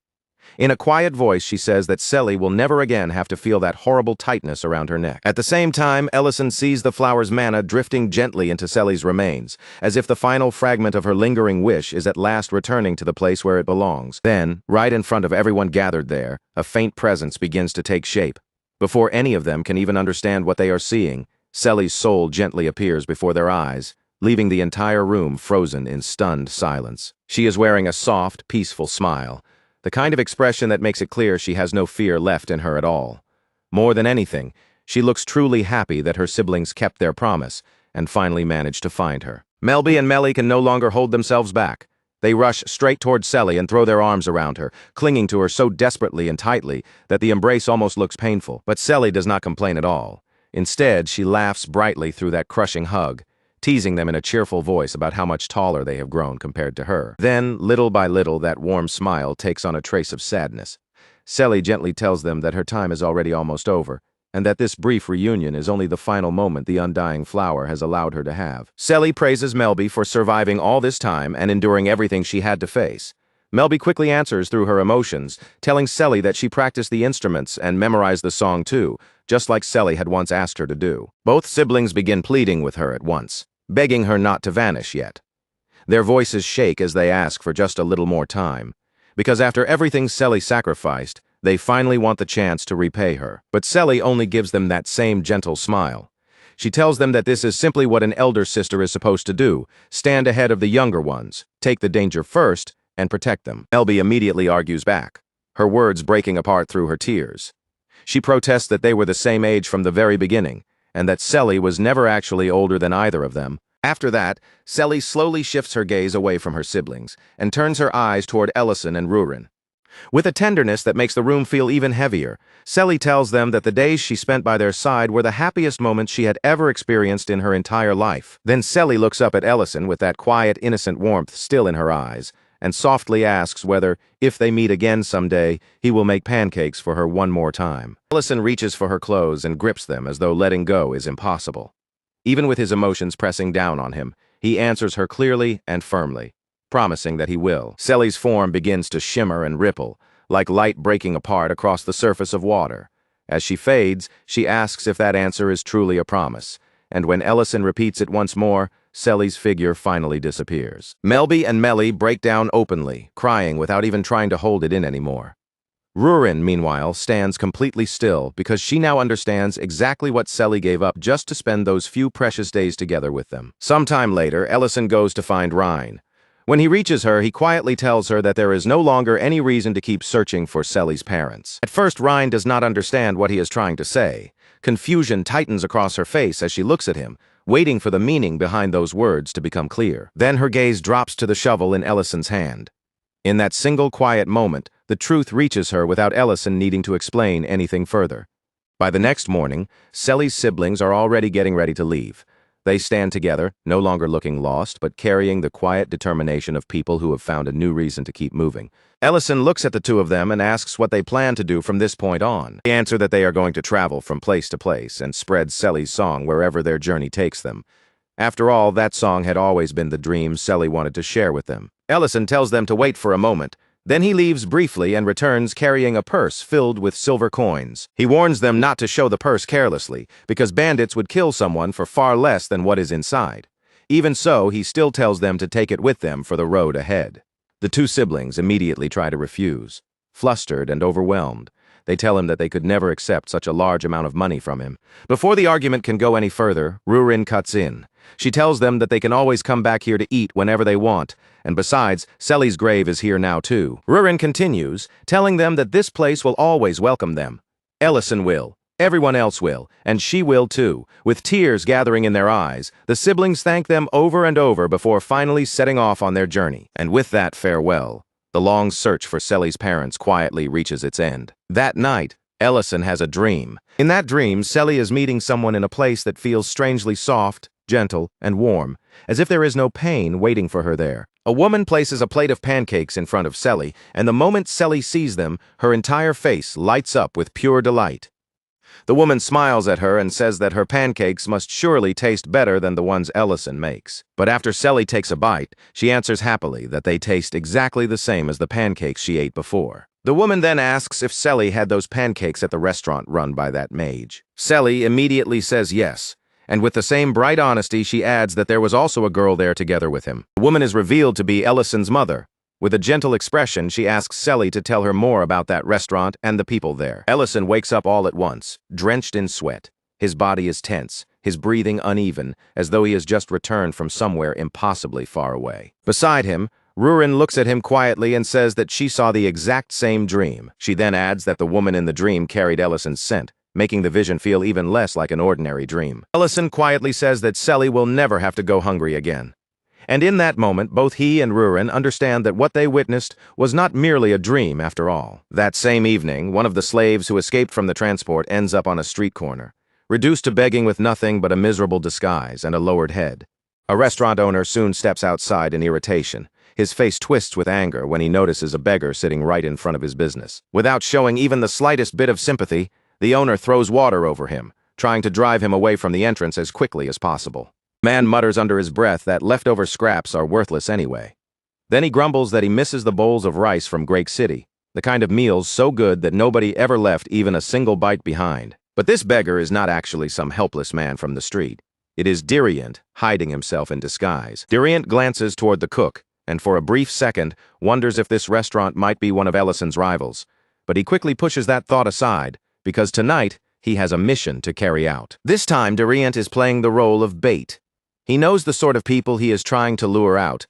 In a quiet voice, she says that Selly will never again have to feel that horrible tightness around her neck. At the same time, Ellison sees the flower's mana drifting gently into Selly's remains, as if the final fragment of her lingering wish is at last returning to the place where it belongs. Then, right in front of everyone gathered there, a faint presence begins to take shape. Before any of them can even understand what they are seeing, Selly's soul gently appears before their eyes, leaving the entire room frozen in stunned silence. She is wearing a soft, peaceful smile, the kind of expression that makes it clear she has no fear left in her at all. More than anything, she looks truly happy that her siblings kept their promise and finally managed to find her. Melby and Melly can no longer hold themselves back. They rush straight toward Selly and throw their arms around her, clinging to her so desperately and tightly that the embrace almost looks painful. But Selly does not complain at all. Instead, she laughs brightly through that crushing hug, teasing them in a cheerful voice about how much taller they have grown compared to her. Then, little by little, that warm smile takes on a trace of sadness. Selly gently tells them that her time is already almost over, and that this brief reunion is only the final moment the undying flower has allowed her to have. Selly praises Melby for surviving all this time and enduring everything she had to face. Melby quickly answers through her emotions, telling Selly that she practiced the instruments and memorized the song too, just like Selly had once asked her to do. Both siblings begin pleading with her at once, begging her not to vanish yet. Their voices shake as they ask for just a little more time, because after everything Selly sacrificed, they finally want the chance to repay her. But Selly only gives them that same gentle smile. She tells them that this is simply what an elder sister is supposed to do, stand ahead of the younger ones, take the danger first, and protect them. Melby immediately argues back, her words breaking apart through her tears. She protests that they were the same age from the very beginning, and that Selly was never actually older than either of them. After that, Selly slowly shifts her gaze away from her siblings and turns her eyes toward Ellison and Rurin. With a tenderness that makes the room feel even heavier, Selly tells them that the days she spent by their side were the happiest moments she had ever experienced in her entire life. Then Selly looks up at Ellison with that quiet, innocent warmth still in her eyes, and softly asks whether, if they meet again someday, he will make pancakes for her one more time. Ellison reaches for her clothes and grips them as though letting go is impossible. Even with his emotions pressing down on him, he answers her clearly and firmly, promising that he will. Selly's form begins to shimmer and ripple, like light breaking apart across the surface of water. As she fades, she asks if that answer is truly a promise, and when Ellison repeats it once more, Selly's figure finally disappears. Melby and Melly break down openly, crying without even trying to hold it in anymore. Rurin, meanwhile, stands completely still because she now understands exactly what Selly gave up just to spend those few precious days together with them. Sometime later, Ellison goes to find Rhine. When he reaches her, he quietly tells her that there is no longer any reason to keep searching for Selly's parents. At first, Rhine does not understand what he is trying to say. Confusion tightens across her face as she looks at him, waiting for the meaning behind those words to become clear. Then her gaze drops to the shovel in Ellison's hand. In that single quiet moment, the truth reaches her without Ellison needing to explain anything further. By the next morning, Selly's siblings are already getting ready to leave. They stand together, no longer looking lost, but carrying the quiet determination of people who have found a new reason to keep moving. Ellison looks at the two of them and asks what they plan to do from this point on. They answer that they are going to travel from place to place and spread Selly's song wherever their journey takes them. After all, that song had always been the dream Selly wanted to share with them. Ellison tells them to wait for a moment. Then he leaves briefly and returns carrying a purse filled with silver coins. He warns them not to show the purse carelessly, because bandits would kill someone for far less than what is inside. Even so, he still tells them to take it with them for the road ahead. The two siblings immediately try to refuse. Flustered and overwhelmed, they tell him that they could never accept such a large amount of money from him. Before the argument can go any further, Rurin cuts in. She tells them that they can always come back here to eat whenever they want, and besides, Selly's grave is here now too. Rurin continues, telling them that this place will always welcome them. Ellison will, everyone else will, and she will too. With tears gathering in their eyes, the siblings thank them over and over before finally setting off on their journey. And with that farewell, the long search for Selly's parents quietly reaches its end. That night, Ellison has a dream. In that dream, Selly is meeting someone in a place that feels strangely soft, gentle, and warm, as if there is no pain waiting for her there. A woman places a plate of pancakes in front of Selly, and the moment Selly sees them, her entire face lights up with pure delight. The woman smiles at her and says that her pancakes must surely taste better than the ones Ellison makes. But after Selly takes a bite, she answers happily that they taste exactly the same as the pancakes she ate before. The woman then asks if Selly had those pancakes at the restaurant run by that mage. Selly immediately says yes, and with the same bright honesty she adds that there was also a girl there together with him. The woman is revealed to be Ellison's mother. With a gentle expression, she asks Selly to tell her more about that restaurant and the people there. Ellison wakes up all at once, drenched in sweat. His body is tense, his breathing uneven, as though he has just returned from somewhere impossibly far away. Beside him, Rurin looks at him quietly and says that she saw the exact same dream. She then adds that the woman in the dream carried Ellison's scent, making the vision feel even less like an ordinary dream. Ellison quietly says that Selly will never have to go hungry again. And in that moment, both he and Rurin understand that what they witnessed was not merely a dream after all. That same evening, one of the slaves who escaped from the transport ends up on a street corner, reduced to begging with nothing but a miserable disguise and a lowered head. A restaurant owner soon steps outside in irritation. His face twists with anger when he notices a beggar sitting right in front of his business. Without showing even the slightest bit of sympathy, the owner throws water over him, trying to drive him away from the entrance as quickly as possible. The man mutters under his breath that leftover scraps are worthless anyway. Then he grumbles that he misses the bowls of rice from Great City, the kind of meals so good that nobody ever left even a single bite behind. But this beggar is not actually some helpless man from the street. It is Diriant, hiding himself in disguise. Diriant glances toward the cook, and for a brief second wonders if this restaurant might be one of Ellison's rivals. But he quickly pushes that thought aside, because tonight he has a mission to carry out. This time, Diriant is playing the role of bait. He knows the sort of people he is trying to lure out,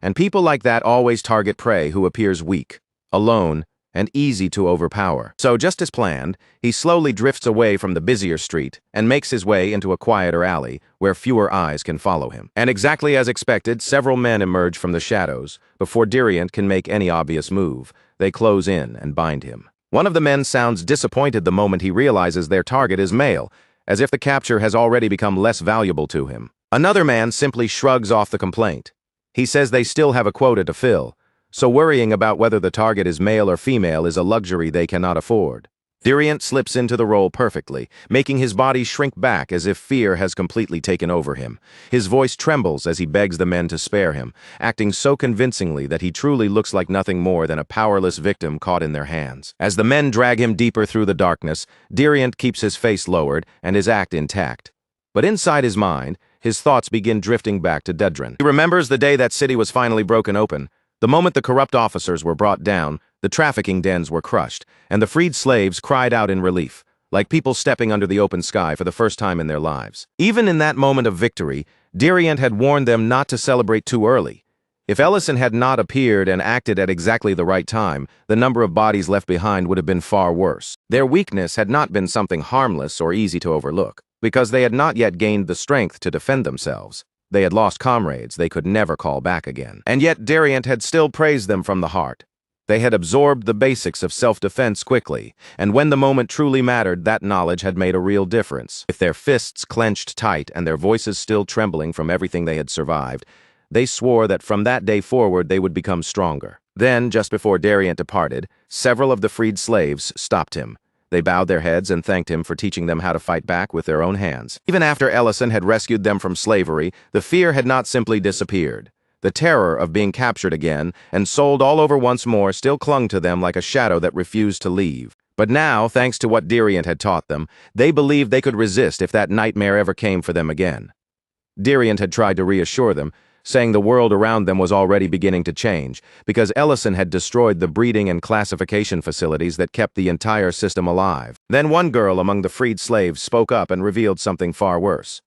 and people like that always target prey who appears weak, alone, and easy to overpower. So, just as planned, he slowly drifts away from the busier street and makes his way into a quieter alley where fewer eyes can follow him. And exactly as expected, several men emerge from the shadows. Before Diriant can make any obvious move, they close in and bind him. One of the men sounds disappointed the moment he realizes their target is male, as if the capture has already become less valuable to him. Another man simply shrugs off the complaint. He says they still have a quota to fill, so worrying about whether the target is male or female is a luxury they cannot afford. Diriant slips into the role perfectly, making his body shrink back as if fear has completely taken over him. His voice trembles as he begs the men to spare him, acting so convincingly that he truly looks like nothing more than a powerless victim caught in their hands. As the men drag him deeper through the darkness, Diriant keeps his face lowered and his act intact. But inside his mind, his thoughts begin drifting back to Dedran. He remembers the day that city was finally broken open. The moment the corrupt officers were brought down, the trafficking dens were crushed, and the freed slaves cried out in relief, like people stepping under the open sky for the first time in their lives. Even in that moment of victory, Diriant had warned them not to celebrate too early. If Ellison had not appeared and acted at exactly the right time, the number of bodies left behind would have been far worse. Their weakness had not been something harmless or easy to overlook, because they had not yet gained the strength to defend themselves. They had lost comrades they could never call back again. And yet Diriant had still praised them from the heart. They had absorbed the basics of self-defense quickly, and when the moment truly mattered, that knowledge had made a real difference. With their fists clenched tight and their voices still trembling from everything they had survived, they swore that from that day forward they would become stronger. Then, just before Diriant departed, several of the freed slaves stopped him. They bowed their heads and thanked him for teaching them how to fight back with their own hands. Even after Ellison had rescued them from slavery, the fear had not simply disappeared. The terror of being captured again and sold all over once more still clung to them like a shadow that refused to leave. But now, thanks to what Diriant had taught them, they believed they could resist if that nightmare ever came for them again. Diriant had tried to reassure them, saying the world around them was already beginning to change, because Ellison had destroyed the breeding and classification facilities that kept the entire system alive. Then one girl among the freed slaves spoke up and revealed something far worse.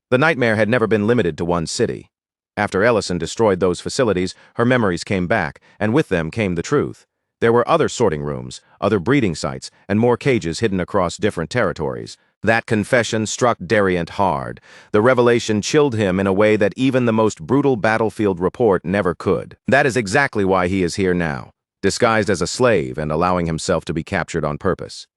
The nightmare had never been limited to one city. After Ellison destroyed those facilities, her memories came back, and with them came the truth. There were other sorting rooms, other breeding sites, and more cages hidden across different territories. That confession struck Diriant hard. The revelation chilled him in a way that even the most brutal battlefield report never could. That is exactly why he is here now, disguised as a slave and allowing himself to be captured on purpose.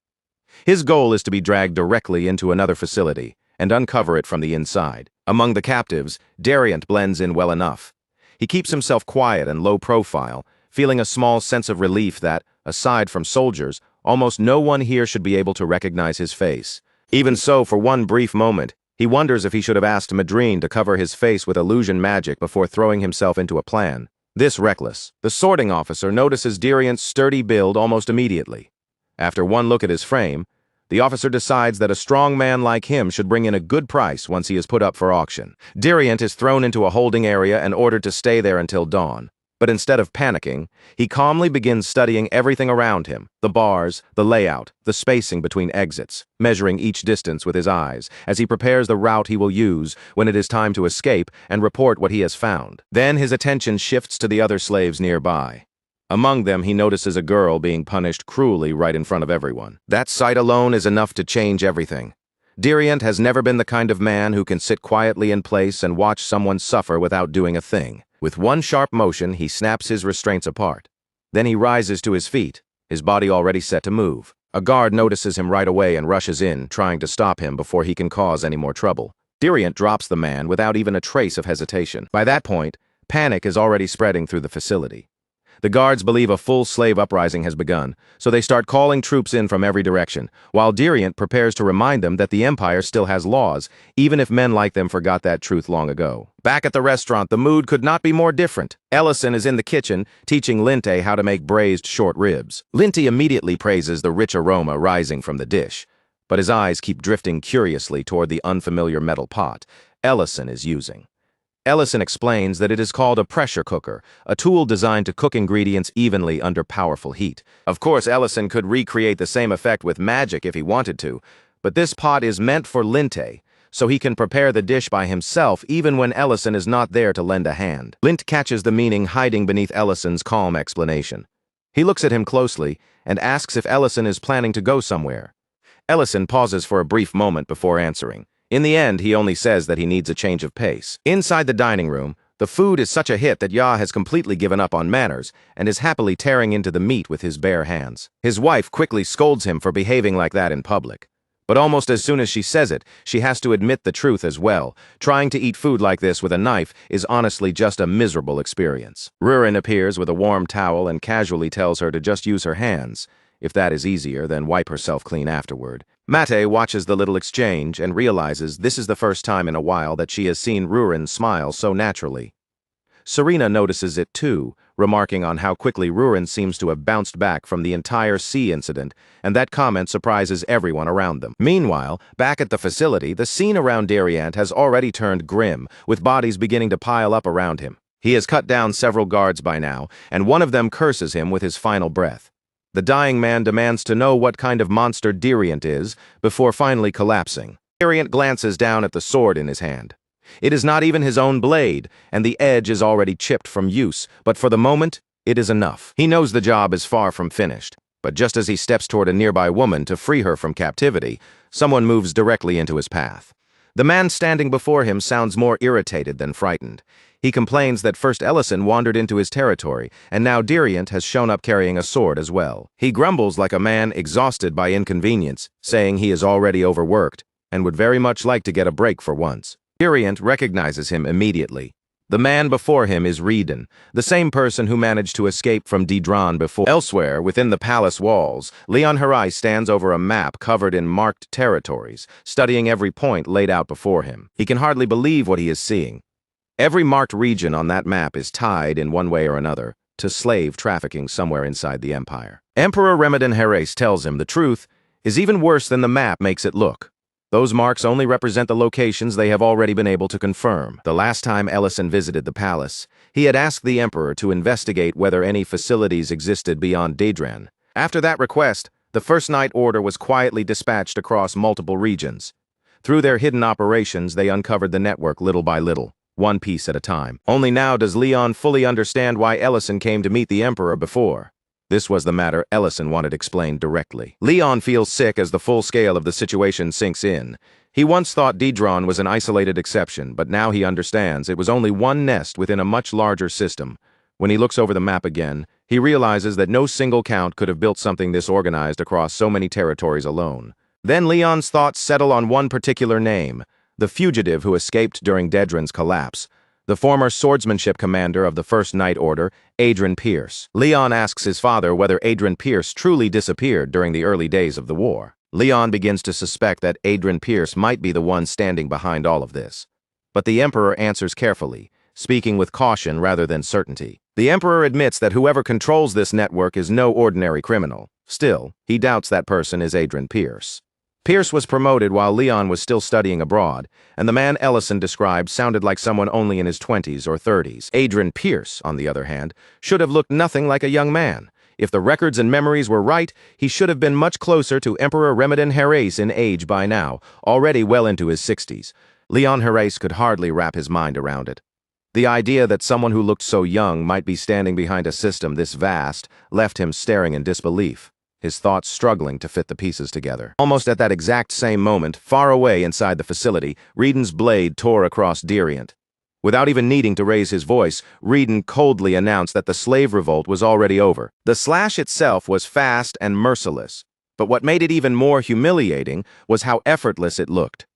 His goal is to be dragged directly into another facility and uncover it from the inside. Among the captives, Diriant blends in well enough. He keeps himself quiet and low profile, feeling a small sense of relief that, aside from soldiers, almost no one here should be able to recognize his face. Even so, for one brief moment, he wonders if he should have asked Madrine to cover his face with illusion magic before throwing himself into a plan. This reckless. The sorting officer notices Diriant's sturdy build almost immediately. After one look at his frame, the officer decides that a strong man like him should bring in a good price once he is put up for auction. Diriant is thrown into a holding area and ordered to stay there until dawn. But instead of panicking, he calmly begins studying everything around him, the bars, the layout, the spacing between exits, measuring each distance with his eyes, as he prepares the route he will use when it is time to escape and report what he has found. Then his attention shifts to the other slaves nearby. Among them, he notices a girl being punished cruelly right in front of everyone. That sight alone is enough to change everything. Diriant has never been the kind of man who can sit quietly in place and watch someone suffer without doing a thing. With one sharp motion, he snaps his restraints apart. Then he rises to his feet, his body already set to move. A guard notices him right away and rushes in, trying to stop him before he can cause any more trouble. Diriant drops the man without even a trace of hesitation. By that point, panic is already spreading through the facility. The guards believe a full slave uprising has begun, so they start calling troops in from every direction, while Diriant prepares to remind them that the Empire still has laws, even if men like them forgot that truth long ago. Back at the restaurant, the mood could not be more different. Ellison is in the kitchen, teaching Linte how to make braised short ribs. Linte immediately praises the rich aroma rising from the dish, but his eyes keep drifting curiously toward the unfamiliar metal pot Ellison is using. Ellison explains that it is called a pressure cooker, a tool designed to cook ingredients evenly under powerful heat. Of course, Ellison could recreate the same effect with magic if he wanted to, but this pot is meant for Linte, so he can prepare the dish by himself even when Ellison is not there to lend a hand. Lint catches the meaning hiding beneath Ellison's calm explanation. He looks at him closely and asks if Ellison is planning to go somewhere. Ellison pauses for a brief moment before answering. In the end, he only says that he needs a change of pace. Inside the dining room, the food is such a hit that Ya has completely given up on manners and is happily tearing into the meat with his bare hands. His wife quickly scolds him for behaving like that in public. But almost as soon as she says it, she has to admit the truth as well. Trying to eat food like this with a knife is honestly just a miserable experience. Rurin appears with a warm towel and casually tells her to just use her hands. If that is easier, then wipe herself clean afterward. Mate watches the little exchange and realizes this is the first time in a while that she has seen Rurin smile so naturally. Serena notices it too, remarking on how quickly Rurin seems to have bounced back from the entire sea incident, and that comment surprises everyone around them. Meanwhile, back at the facility, the scene around Dariant has already turned grim, with bodies beginning to pile up around him. He has cut down several guards by now, and one of them curses him with his final breath. The dying man demands to know what kind of monster Dariant is, before finally collapsing. Dariant glances down at the sword in his hand. It is not even his own blade, and the edge is already chipped from use, but for the moment, it is enough. He knows the job is far from finished, but just as he steps toward a nearby woman to free her from captivity, someone moves directly into his path. The man standing before him sounds more irritated than frightened. He complains that first Ellison wandered into his territory, and now Dariant has shown up carrying a sword as well. He grumbles like a man exhausted by inconvenience, saying he is already overworked, and would very much like to get a break for once. Dariant recognizes him immediately. The man before him is Reedon, the same person who managed to escape from Dron before. Elsewhere, within the palace walls, Leon Harai stands over a map covered in marked territories, studying every point laid out before him. He can hardly believe what he is seeing. Every marked region on that map is tied, in one way or another, to slave trafficking somewhere inside the empire. Emperor Ramadan Heres tells him the truth is even worse than the map makes it look. Those marks only represent the locations they have already been able to confirm. The last time Ellison visited the palace, he had asked the emperor to investigate whether any facilities existed beyond Daedran. After that request, the First Night Order was quietly dispatched across multiple regions. Through their hidden operations, they uncovered the network little by little, one piece at a time. Only now does Leon fully understand why Ellison came to meet the emperor before. This was the matter Ellison wanted explained directly. Leon feels sick as the full scale of the situation sinks in. He once thought Dron was an isolated exception, but now he understands it was only one nest within a much larger system. When he looks over the map again, he realizes that no single count could have built something this organized across so many territories alone. Then Leon's thoughts settle on one particular name, the fugitive who escaped during Dedran's collapse. The former swordsmanship commander of the First Night Order, Adrian Pierce. Leon asks his father whether Adrian Pierce truly disappeared during the early days of the war. Leon begins to suspect that Adrian Pierce might be the one standing behind all of this. But the Emperor answers carefully, speaking with caution rather than certainty. The Emperor admits that whoever controls this network is no ordinary criminal. Still, he doubts that person is Adrian Pierce. Pierce was promoted while Leon was still studying abroad, and the man Ellison described sounded like someone only in his 20s or 30s. Adrian Pierce, on the other hand, should have looked nothing like a young man. If the records and memories were right, he should have been much closer to Emperor Ramadan Heres in age by now, already well into his 60s. Leon Heres could hardly wrap his mind around it. The idea that someone who looked so young might be standing behind a system this vast left him staring in disbelief, his thoughts struggling to fit the pieces together. Almost at that exact same moment, far away inside the facility, Reedon's blade tore across Dariant. Without even needing to raise his voice, Reedon coldly announced that the slave revolt was already over. The slash itself was fast and merciless, but what made it even more humiliating was how effortless it looked.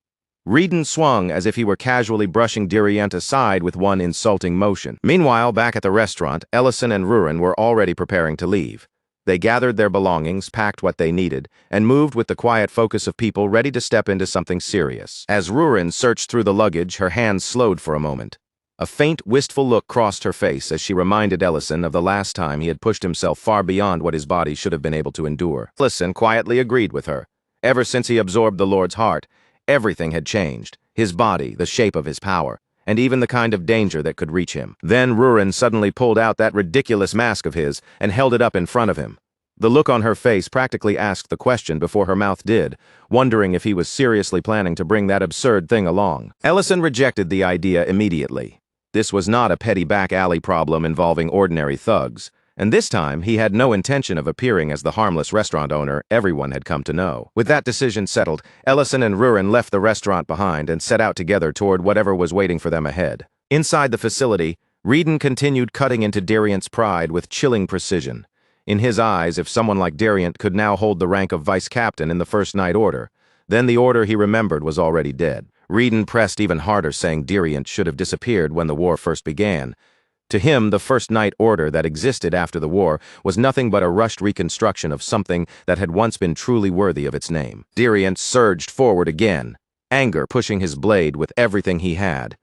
Reedon swung as if he were casually brushing Dariant aside with one insulting motion. Meanwhile, back at the restaurant, Ellison and Rurin were already preparing to leave. They gathered their belongings, packed what they needed, and moved with the quiet focus of people ready to step into something serious. As Rurin searched through the luggage, her hands slowed for a moment. A faint, wistful look crossed her face as she reminded Ellison of the last time he had pushed himself far beyond what his body should have been able to endure. Ellison quietly agreed with her. Ever since he absorbed the Lord's heart, everything had changed. His body, the shape of his power, and even the kind of danger that could reach him. Then Rurin suddenly pulled out that ridiculous mask of his and held it up in front of him. The look on her face practically asked the question before her mouth did, wondering if he was seriously planning to bring that absurd thing along. Ellison rejected the idea immediately. This was not a petty back alley problem involving ordinary thugs, and this time he had no intention of appearing as the harmless restaurant owner everyone had come to know. With that decision settled, Ellison and Rurin left the restaurant behind and set out together toward whatever was waiting for them ahead. Inside the facility, Reedon continued cutting into Dariant's pride with chilling precision. In his eyes, if someone like Dariant could now hold the rank of vice captain in the First Night Order, Then the order he remembered was already dead. Reedon pressed even harder, saying Diriant should have disappeared when the war first began. To him, the First Night Order that existed after the war was nothing but a rushed reconstruction of something that had once been truly worthy of its name. Diriant surged forward again, anger pushing his blade with everything he had.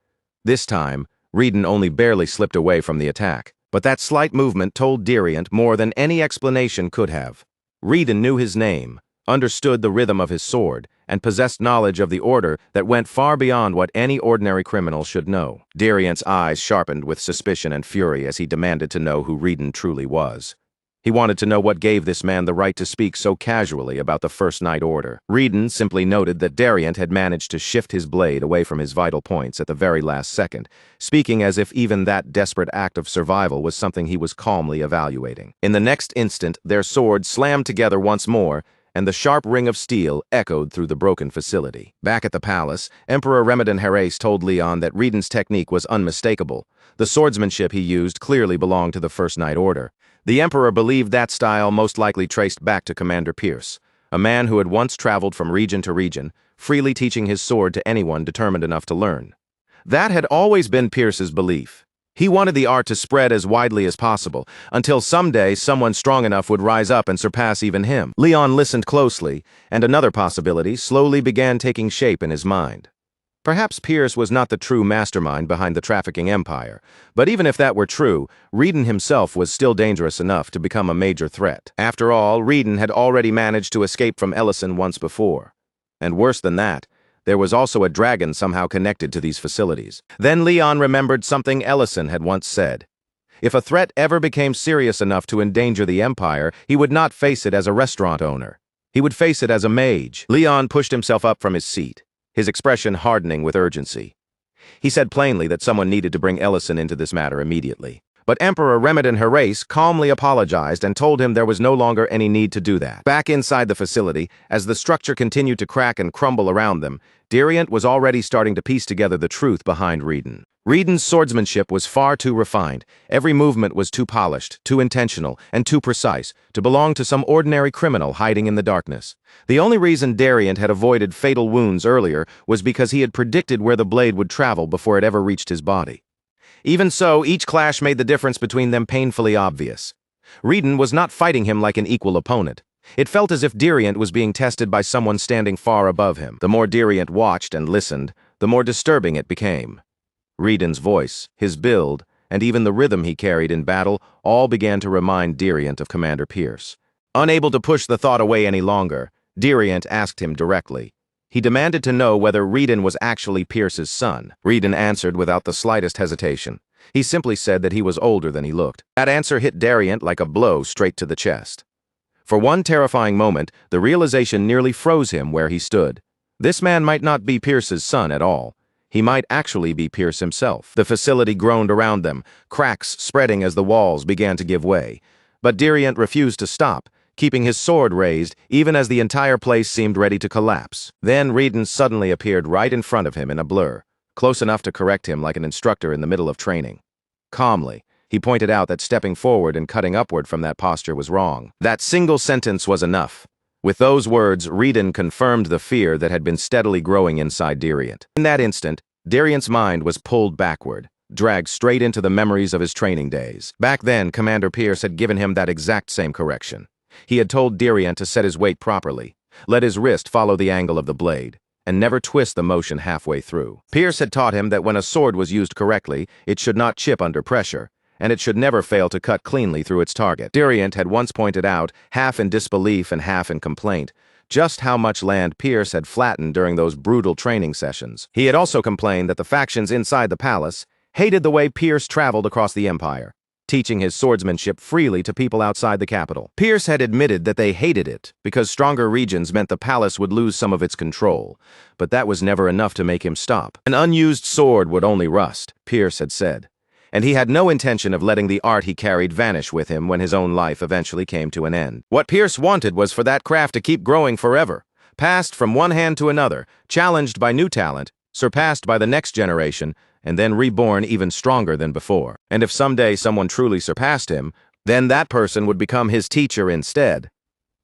This time, Reedon only barely slipped away from the attack. But that slight movement told Diriant more than any explanation could have. Reedon knew his name, understood the rhythm of his sword, and possessed knowledge of the order that went far beyond what any ordinary criminal should know. Diriant's eyes sharpened with suspicion and fury as he demanded to know who Reedon truly was. He wanted to know what gave this man the right to speak so casually about the First Night Order. Reedon simply noted that Diriant had managed to shift his blade away from his vital points at the very last second, speaking as if even that desperate act of survival was something he was calmly evaluating. In the next instant, their swords slammed together once more, and the sharp ring of steel echoed through the broken facility. Back at the palace, Emperor Ramadan Harris told Leon that Reedon's technique was unmistakable. The swordsmanship he used clearly belonged to the First Night Order. The Emperor believed that style most likely traced back to Commander Pierce, a man who had once traveled from region to region, freely teaching his sword to anyone determined enough to learn. That had always been Pierce's belief. He wanted the art to spread as widely as possible, until someday someone strong enough would rise up and surpass even him. Leon listened closely, and another possibility slowly began taking shape in his mind. Perhaps Pierce was not the true mastermind behind the trafficking empire, but even if that were true, Reedon himself was still dangerous enough to become a major threat. After all, Reedon had already managed to escape from Ellison once before. And worse than that, there was also a dragon somehow connected to these facilities. Then Leon remembered something Ellison had once said. If a threat ever became serious enough to endanger the empire, he would not face it as a restaurant owner. He would face it as a mage. Leon pushed himself up from his seat, his expression hardening with urgency. He said plainly that someone needed to bring Ellison into this matter immediately. But Emperor Ramadan Harris calmly apologized and told him there was no longer any need to do that. Back inside the facility, as the structure continued to crack and crumble around them, Diriant was already starting to piece together the truth behind Reedon. Reedon's swordsmanship was far too refined. Every movement was too polished, too intentional, and too precise to belong to some ordinary criminal hiding in the darkness. The only reason Diriant had avoided fatal wounds earlier was because he had predicted where the blade would travel before it ever reached his body. Even so, each clash made the difference between them painfully obvious. Reedon was not fighting him like an equal opponent. It felt as if Diriant was being tested by someone standing far above him. The more Diriant watched and listened, the more disturbing it became. Reedon's voice, his build, and even the rhythm he carried in battle all began to remind Diriant of Commander Pierce. Unable to push the thought away any longer, Diriant asked him directly. He demanded to know whether Reedon was actually Pierce's son. Reedon answered without the slightest hesitation. He simply said that he was older than he looked. That answer hit Diriant like a blow straight to the chest. For one terrifying moment, the realization nearly froze him where he stood. This man might not be Pierce's son at all. He might actually be Pierce himself. The facility groaned around them, cracks spreading as the walls began to give way. But Diriant refused to stop, keeping his sword raised even as the entire place seemed ready to collapse. Then Reedon suddenly appeared right in front of him in a blur, close enough to correct him like an instructor in the middle of training. Calmly, he pointed out that stepping forward and cutting upward from that posture was wrong. That single sentence was enough. With those words, Reedon confirmed the fear that had been steadily growing inside Diriant. In that instant, Diriant's mind was pulled backward, dragged straight into the memories of his training days. Back then, Commander Pierce had given him that exact same correction. He had told Diriant to set his weight properly, let his wrist follow the angle of the blade, and never twist the motion halfway through. Pierce had taught him that when a sword was used correctly, it should not chip under pressure, and it should never fail to cut cleanly through its target. Diriant had once pointed out, half in disbelief and half in complaint, just how much land Pierce had flattened during those brutal training sessions. He had also complained that the factions inside the palace hated the way Pierce traveled across the empire, teaching his swordsmanship freely to people outside the capital. Pierce had admitted that they hated it because stronger regions meant the palace would lose some of its control, but that was never enough to make him stop. An unused sword would only rust, Pierce had said, and he had no intention of letting the art he carried vanish with him when his own life eventually came to an end. What Pierce wanted was for that craft to keep growing forever, passed from one hand to another, challenged by new talent, surpassed by the next generation, and then reborn even stronger than before. And if someday someone truly surpassed him, then that person would become his teacher instead.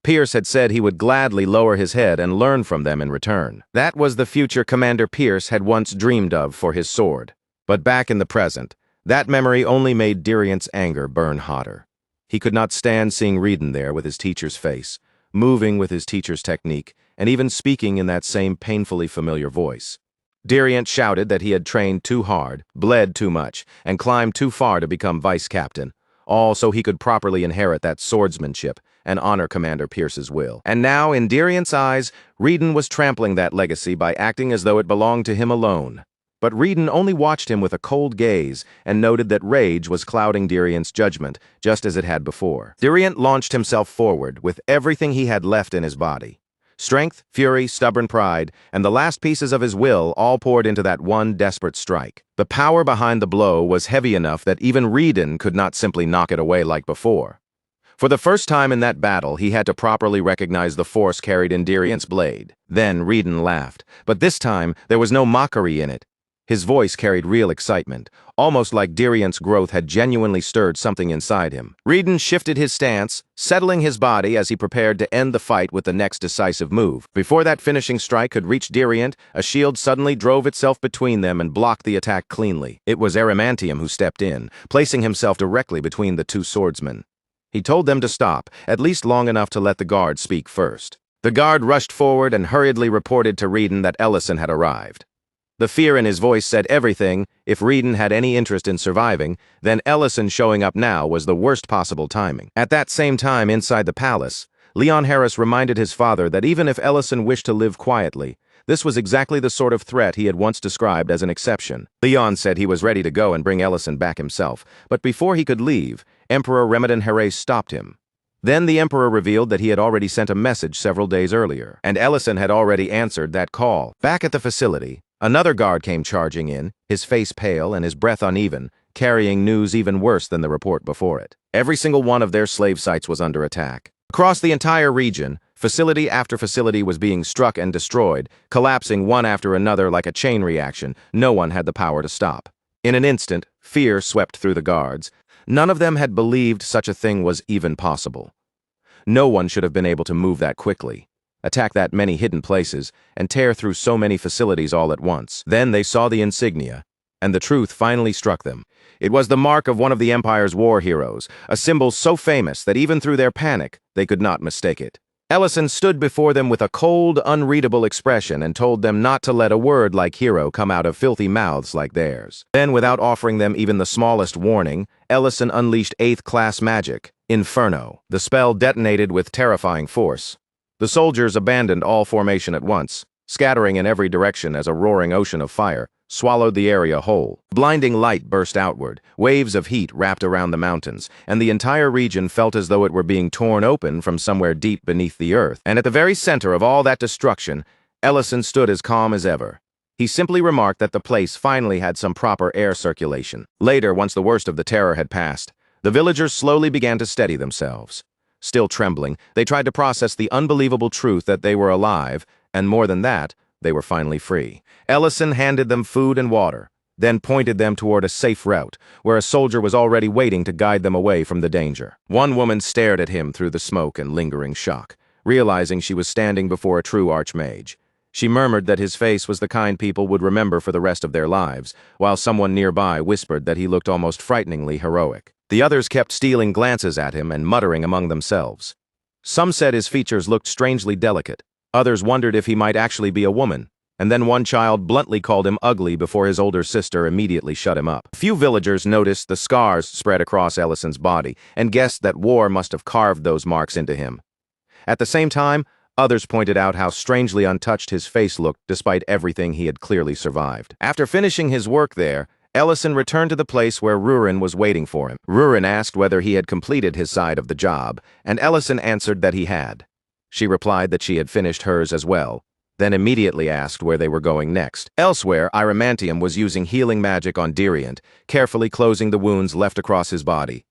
Pierce had said he would gladly lower his head and learn from them in return. That was the future Commander Pierce had once dreamed of for his sword. But back in the present, that memory only made Diriant's anger burn hotter. He could not stand seeing Reedon there with his teacher's face, moving with his teacher's technique, and even speaking in that same painfully familiar voice. Diriant shouted that he had trained too hard, bled too much, and climbed too far to become vice captain, all so he could properly inherit that swordsmanship and honor Commander Pierce's will. And now, in Diriant's eyes, Reedon was trampling that legacy by acting as though it belonged to him alone. But Reedon only watched him with a cold gaze and noted that rage was clouding Diriant's judgment, just as it had before. Diriant launched himself forward with everything he had left in his body. Strength, fury, stubborn pride, and the last pieces of his will all poured into that one desperate strike. The power behind the blow was heavy enough that even Reedon could not simply knock it away like before. For the first time in that battle, he had to properly recognize the force carried in Diriant's blade. Then Reedon laughed, but this time there was no mockery in it. His voice carried real excitement, almost like Diriant's growth had genuinely stirred something inside him. Reedon shifted his stance, settling his body as he prepared to end the fight with the next decisive move. Before that finishing strike could reach Diriant, a shield suddenly drove itself between them and blocked the attack cleanly. It was Arimantium who stepped in, placing himself directly between the two swordsmen. He told them to stop, at least long enough to let the guard speak first. The guard rushed forward and hurriedly reported to Reedon that Ellison had arrived. The fear in his voice said everything. If Reedon had any interest in surviving, then Ellison showing up now was the worst possible timing. At that same time, inside the palace, Leon Harris reminded his father that even if Ellison wished to live quietly, this was exactly the sort of threat he had once described as an exception. Leon said he was ready to go and bring Ellison back himself, but before he could leave, Emperor Ramadan Harris stopped him. Then the Emperor revealed that he had already sent a message several days earlier, and Ellison had already answered that call. Back at the facility, another guard came charging in, his face pale and his breath uneven, carrying news even worse than the report before it. Every single one of their slave sites was under attack. Across the entire region, facility after facility was being struck and destroyed, collapsing one after another like a chain reaction no one had the power to stop. In an instant, fear swept through the guards. None of them had believed such a thing was even possible. No one should have been able to move that quickly, attack that many hidden places, and tear through so many facilities all at once. Then they saw the insignia, and the truth finally struck them. It was the mark of one of the Empire's war heroes, a symbol so famous that even through their panic, they could not mistake it. Ellison stood before them with a cold, unreadable expression and told them not to let a word like hero come out of filthy mouths like theirs. Then, without offering them even the smallest warning, Ellison unleashed 8th class magic, Inferno. The spell detonated with terrifying force. The soldiers abandoned all formation at once, scattering in every direction as a roaring ocean of fire swallowed the area whole. Blinding light burst outward, waves of heat wrapped around the mountains, and the entire region felt as though it were being torn open from somewhere deep beneath the earth. And at the very center of all that destruction, Ellison stood as calm as ever. He simply remarked that the place finally had some proper air circulation. Later, once the worst of the terror had passed, the villagers slowly began to steady themselves. Still trembling, they tried to process the unbelievable truth that they were alive, and more than that, they were finally free. Ellison handed them food and water, then pointed them toward a safe route, where a soldier was already waiting to guide them away from the danger. One woman stared at him through the smoke and lingering shock, realizing she was standing before a true archmage. She murmured that his face was the kind people would remember for the rest of their lives, while someone nearby whispered that he looked almost frighteningly heroic. The others kept stealing glances at him and muttering among themselves. Some said his features looked strangely delicate. Others wondered if he might actually be a woman, and then one child bluntly called him ugly before his older sister immediately shut him up. A few villagers noticed the scars spread across Ellison's body and guessed that war must have carved those marks into him. At the same time, others pointed out how strangely untouched his face looked despite everything he had clearly survived. After finishing his work there, Ellison returned to the place where Rurin was waiting for him. Rurin asked whether he had completed his side of the job, and Ellison answered that he had. She replied that she had finished hers as well, then immediately asked where they were going next. Elsewhere, Arimantium was using healing magic on Diriant, carefully closing the wounds left across his body.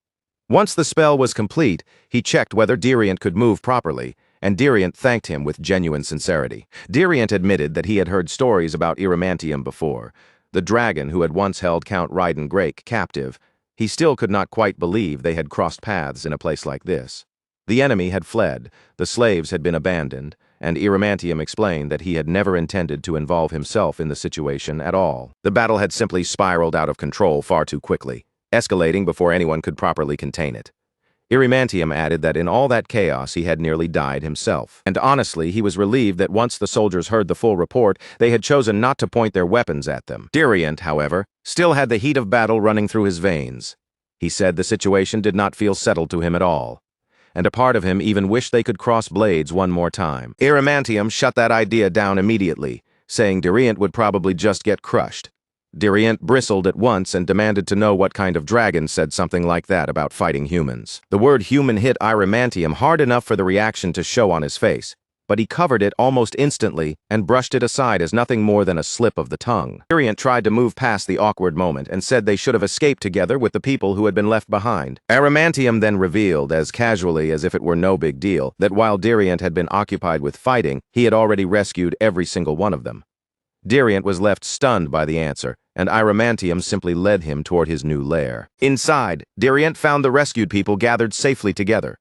Once the spell was complete, he checked whether Diriant could move properly, and Diriant thanked him with genuine sincerity. Diriant admitted that he had heard stories about Arimantium before, the dragon who had once held Count Ryden Grake captive. He still could not quite believe they had crossed paths in a place like this. The enemy had fled, the slaves had been abandoned, and Irimantium explained that he had never intended to involve himself in the situation at all. The battle had simply spiraled out of control far too quickly, escalating before anyone could properly contain it. Irimantium added that in all that chaos he had nearly died himself. And honestly, he was relieved that once the soldiers heard the full report, they had chosen not to point their weapons at them. Diriant, however, still had the heat of battle running through his veins. He said the situation did not feel settled to him at all, and a part of him even wished they could cross blades one more time. Irimantium shut that idea down immediately, saying Diriant would probably just get crushed. Diriant bristled at once and demanded to know what kind of dragon said something like that about fighting humans. The word human hit Irimantium hard enough for the reaction to show on his face, but he covered it almost instantly and brushed it aside as nothing more than a slip of the tongue. Diriant tried to move past the awkward moment and said they should have escaped together with the people who had been left behind. Irimantium then revealed, as casually as if it were no big deal, that while Diriant had been occupied with fighting, he had already rescued every single one of them. Diriant was left stunned by the answer, and Irimantium simply led him toward his new lair. Inside, Diriant found the rescued people gathered safely together.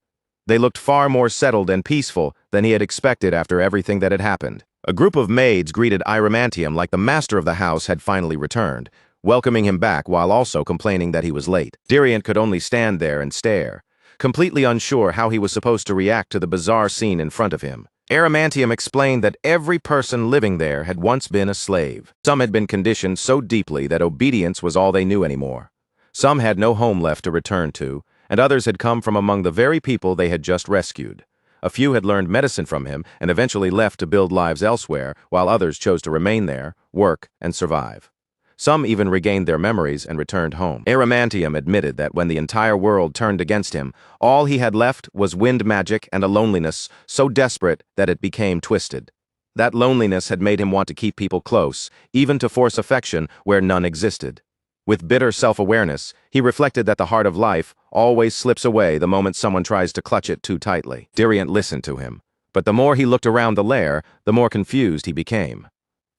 They looked far more settled and peaceful than he had expected after everything that had happened. A group of maids greeted Irimantium like the master of the house had finally returned, welcoming him back while also complaining that he was late. Diriant could only stand there and stare, completely unsure how he was supposed to react to the bizarre scene in front of him. Irimantium explained that every person living there had once been a slave. Some had been conditioned so deeply that obedience was all they knew anymore. Some had no home left to return to, and others had come from among the very people they had just rescued. A few had learned medicine from him and eventually left to build lives elsewhere, while others chose to remain there, work, and survive. Some even regained their memories and returned home. Irimantium admitted that when the entire world turned against him, all he had left was wind magic and a loneliness so desperate that it became twisted. That loneliness had made him want to keep people close, even to force affection where none existed. With bitter self-awareness, he reflected that the heart of life always slips away the moment someone tries to clutch it too tightly. Diriant listened to him, but the more he looked around the lair, the more confused he became.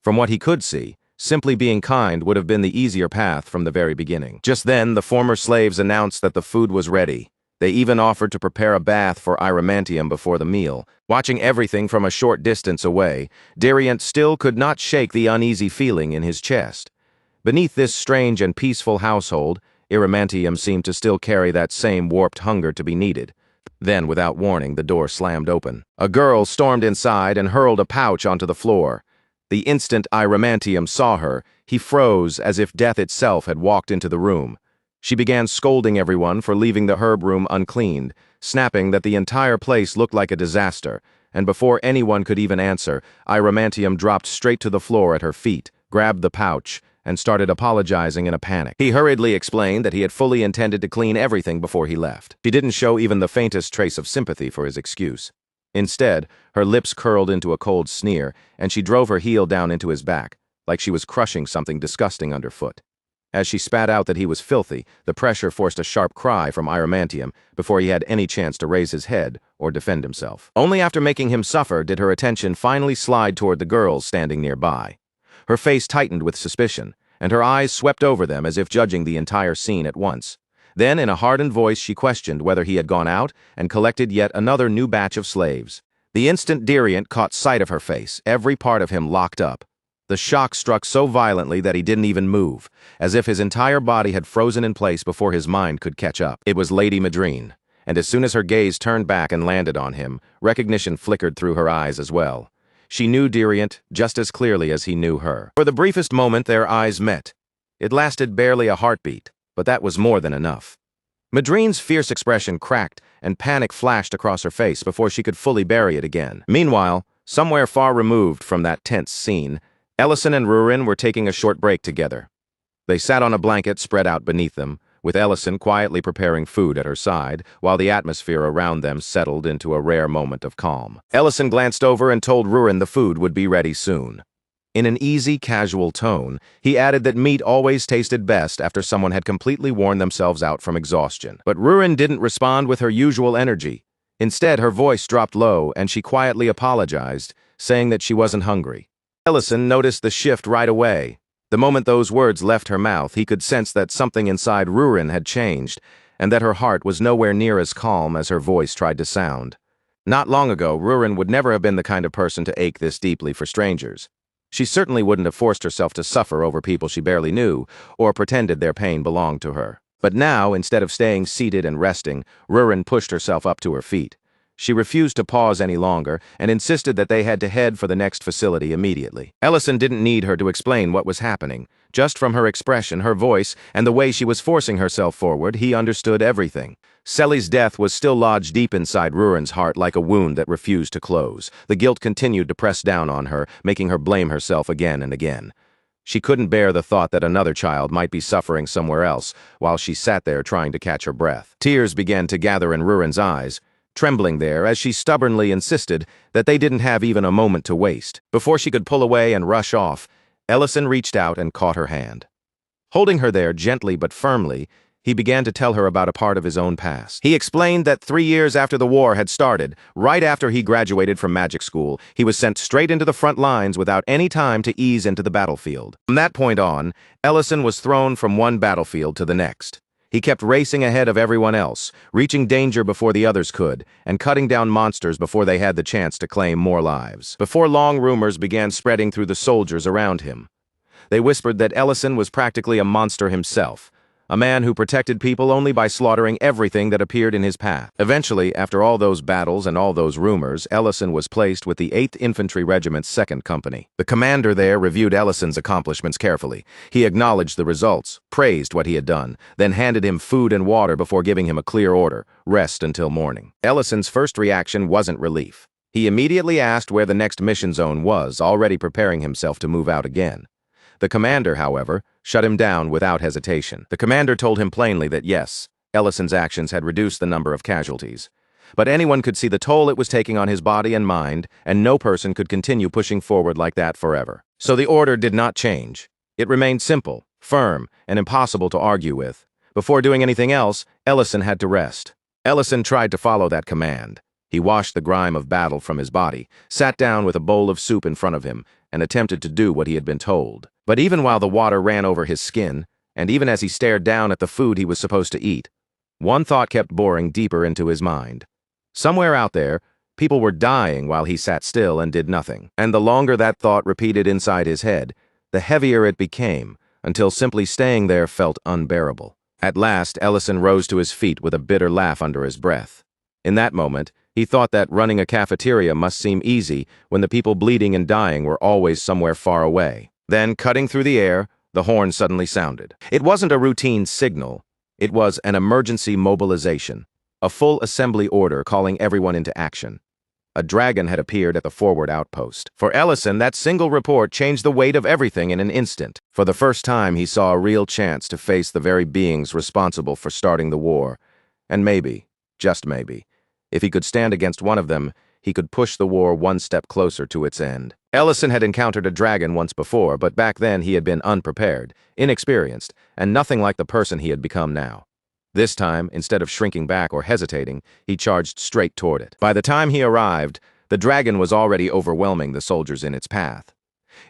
From what he could see, simply being kind would have been the easier path from the very beginning. Just then, the former slaves announced that the food was ready. They even offered to prepare a bath for Irimantium before the meal. Watching everything from a short distance away, Diriant still could not shake the uneasy feeling in his chest. Beneath this strange and peaceful household, Irimantium seemed to still carry that same warped hunger to be needed. Then, without warning, the door slammed open. A girl stormed inside and hurled a pouch onto the floor. The instant Irimantium saw her, he froze as if death itself had walked into the room. She began scolding everyone for leaving the herb room uncleaned, snapping that the entire place looked like a disaster, and before anyone could even answer, Irimantium dropped straight to the floor at her feet, grabbed the pouch, and started apologizing in a panic. He hurriedly explained that he had fully intended to clean everything before he left. She didn't show even the faintest trace of sympathy for his excuse. Instead, her lips curled into a cold sneer, and she drove her heel down into his back, like she was crushing something disgusting underfoot. As she spat out that he was filthy, the pressure forced a sharp cry from Irimantium before he had any chance to raise his head or defend himself. Only after making him suffer did her attention finally slide toward the girls standing nearby. Her face tightened with suspicion, and her eyes swept over them as if judging the entire scene at once. Then, in a hardened voice, she questioned whether he had gone out and collected yet another new batch of slaves. The instant Diriant caught sight of her face, every part of him locked up. The shock struck so violently that he didn't even move, as if his entire body had frozen in place before his mind could catch up. It was Lady Madrine, and as soon as her gaze turned back and landed on him, recognition flickered through her eyes as well. She knew Diriant just as clearly as he knew her. For the briefest moment, their eyes met. It lasted barely a heartbeat, but that was more than enough. Madrine's fierce expression cracked, and panic flashed across her face before she could fully bury it again. Meanwhile, somewhere far removed from that tense scene, Ellison and Rurin were taking a short break together. They sat on a blanket spread out beneath them, with Ellison quietly preparing food at her side, while the atmosphere around them settled into a rare moment of calm. Ellison glanced over and told Rurin the food would be ready soon. In an easy, casual tone, he added that meat always tasted best after someone had completely worn themselves out from exhaustion. But Rurin didn't respond with her usual energy. Instead, her voice dropped low, and she quietly apologized, saying that she wasn't hungry. Ellison noticed the shift right away. The moment those words left her mouth, he could sense that something inside Rurin had changed, and that her heart was nowhere near as calm as her voice tried to sound. Not long ago, Rurin would never have been the kind of person to ache this deeply for strangers. She certainly wouldn't have forced herself to suffer over people she barely knew, or pretended their pain belonged to her. But now, instead of staying seated and resting, Rurin pushed herself up to her feet. She refused to pause any longer and insisted that they had to head for the next facility immediately. Ellison didn't need her to explain what was happening. Just from her expression, her voice, and the way she was forcing herself forward, he understood everything. Selly's death was still lodged deep inside Rurin's heart like a wound that refused to close. The guilt continued to press down on her, making her blame herself again and again. She couldn't bear the thought that another child might be suffering somewhere else while she sat there trying to catch her breath. Tears began to gather in Rurin's eyes, trembling there as she stubbornly insisted that they didn't have even a moment to waste. Before she could pull away and rush off, Ellison reached out and caught her hand. Holding her there gently but firmly, he began to tell her about a part of his own past. He explained that 3 years after the war had started, right after he graduated from magic school, he was sent straight into the front lines without any time to ease into the battlefield. From that point on, Ellison was thrown from one battlefield to the next. He kept racing ahead of everyone else, reaching danger before the others could, and cutting down monsters before they had the chance to claim more lives. Before long, rumors began spreading through the soldiers around him. They whispered that Ellison was practically a monster himself, a man who protected people only by slaughtering everything that appeared in his path. Eventually, after all those battles and all those rumors, Ellison was placed with the 8th Infantry Regiment's 2nd Company. The commander there reviewed Ellison's accomplishments carefully. He acknowledged the results, praised what he had done, then handed him food and water before giving him a clear order: rest until morning. Ellison's first reaction wasn't relief. He immediately asked where the next mission zone was, already preparing himself to move out again. The commander, however, shut him down without hesitation. The commander told him plainly that yes, Ellison's actions had reduced the number of casualties. But anyone could see the toll it was taking on his body and mind, and no person could continue pushing forward like that forever. So the order did not change. It remained simple, firm, and impossible to argue with. Before doing anything else, Ellison had to rest. Ellison tried to follow that command. He washed the grime of battle from his body, sat down with a bowl of soup in front of him, and attempted to do what he had been told. But even while the water ran over his skin, and even as he stared down at the food he was supposed to eat, one thought kept boring deeper into his mind. Somewhere out there, people were dying while he sat still and did nothing. And the longer that thought repeated inside his head, the heavier it became, until simply staying there felt unbearable. At last, Ellison rose to his feet with a bitter laugh under his breath. In that moment, he thought that running a cafeteria must seem easy when the people bleeding and dying were always somewhere far away. Then, cutting through the air, the horn suddenly sounded. It wasn't a routine signal. It was an emergency mobilization, a full assembly order calling everyone into action. A dragon had appeared at the forward outpost. For Ellison, that single report changed the weight of everything in an instant. For the first time, he saw a real chance to face the very beings responsible for starting the war. And maybe, just maybe, if he could stand against one of them, he could push the war one step closer to its end. Ellison had encountered a dragon once before, but back then he had been unprepared, inexperienced, and nothing like the person he had become now. This time, instead of shrinking back or hesitating, he charged straight toward it. By the time he arrived, the dragon was already overwhelming the soldiers in its path.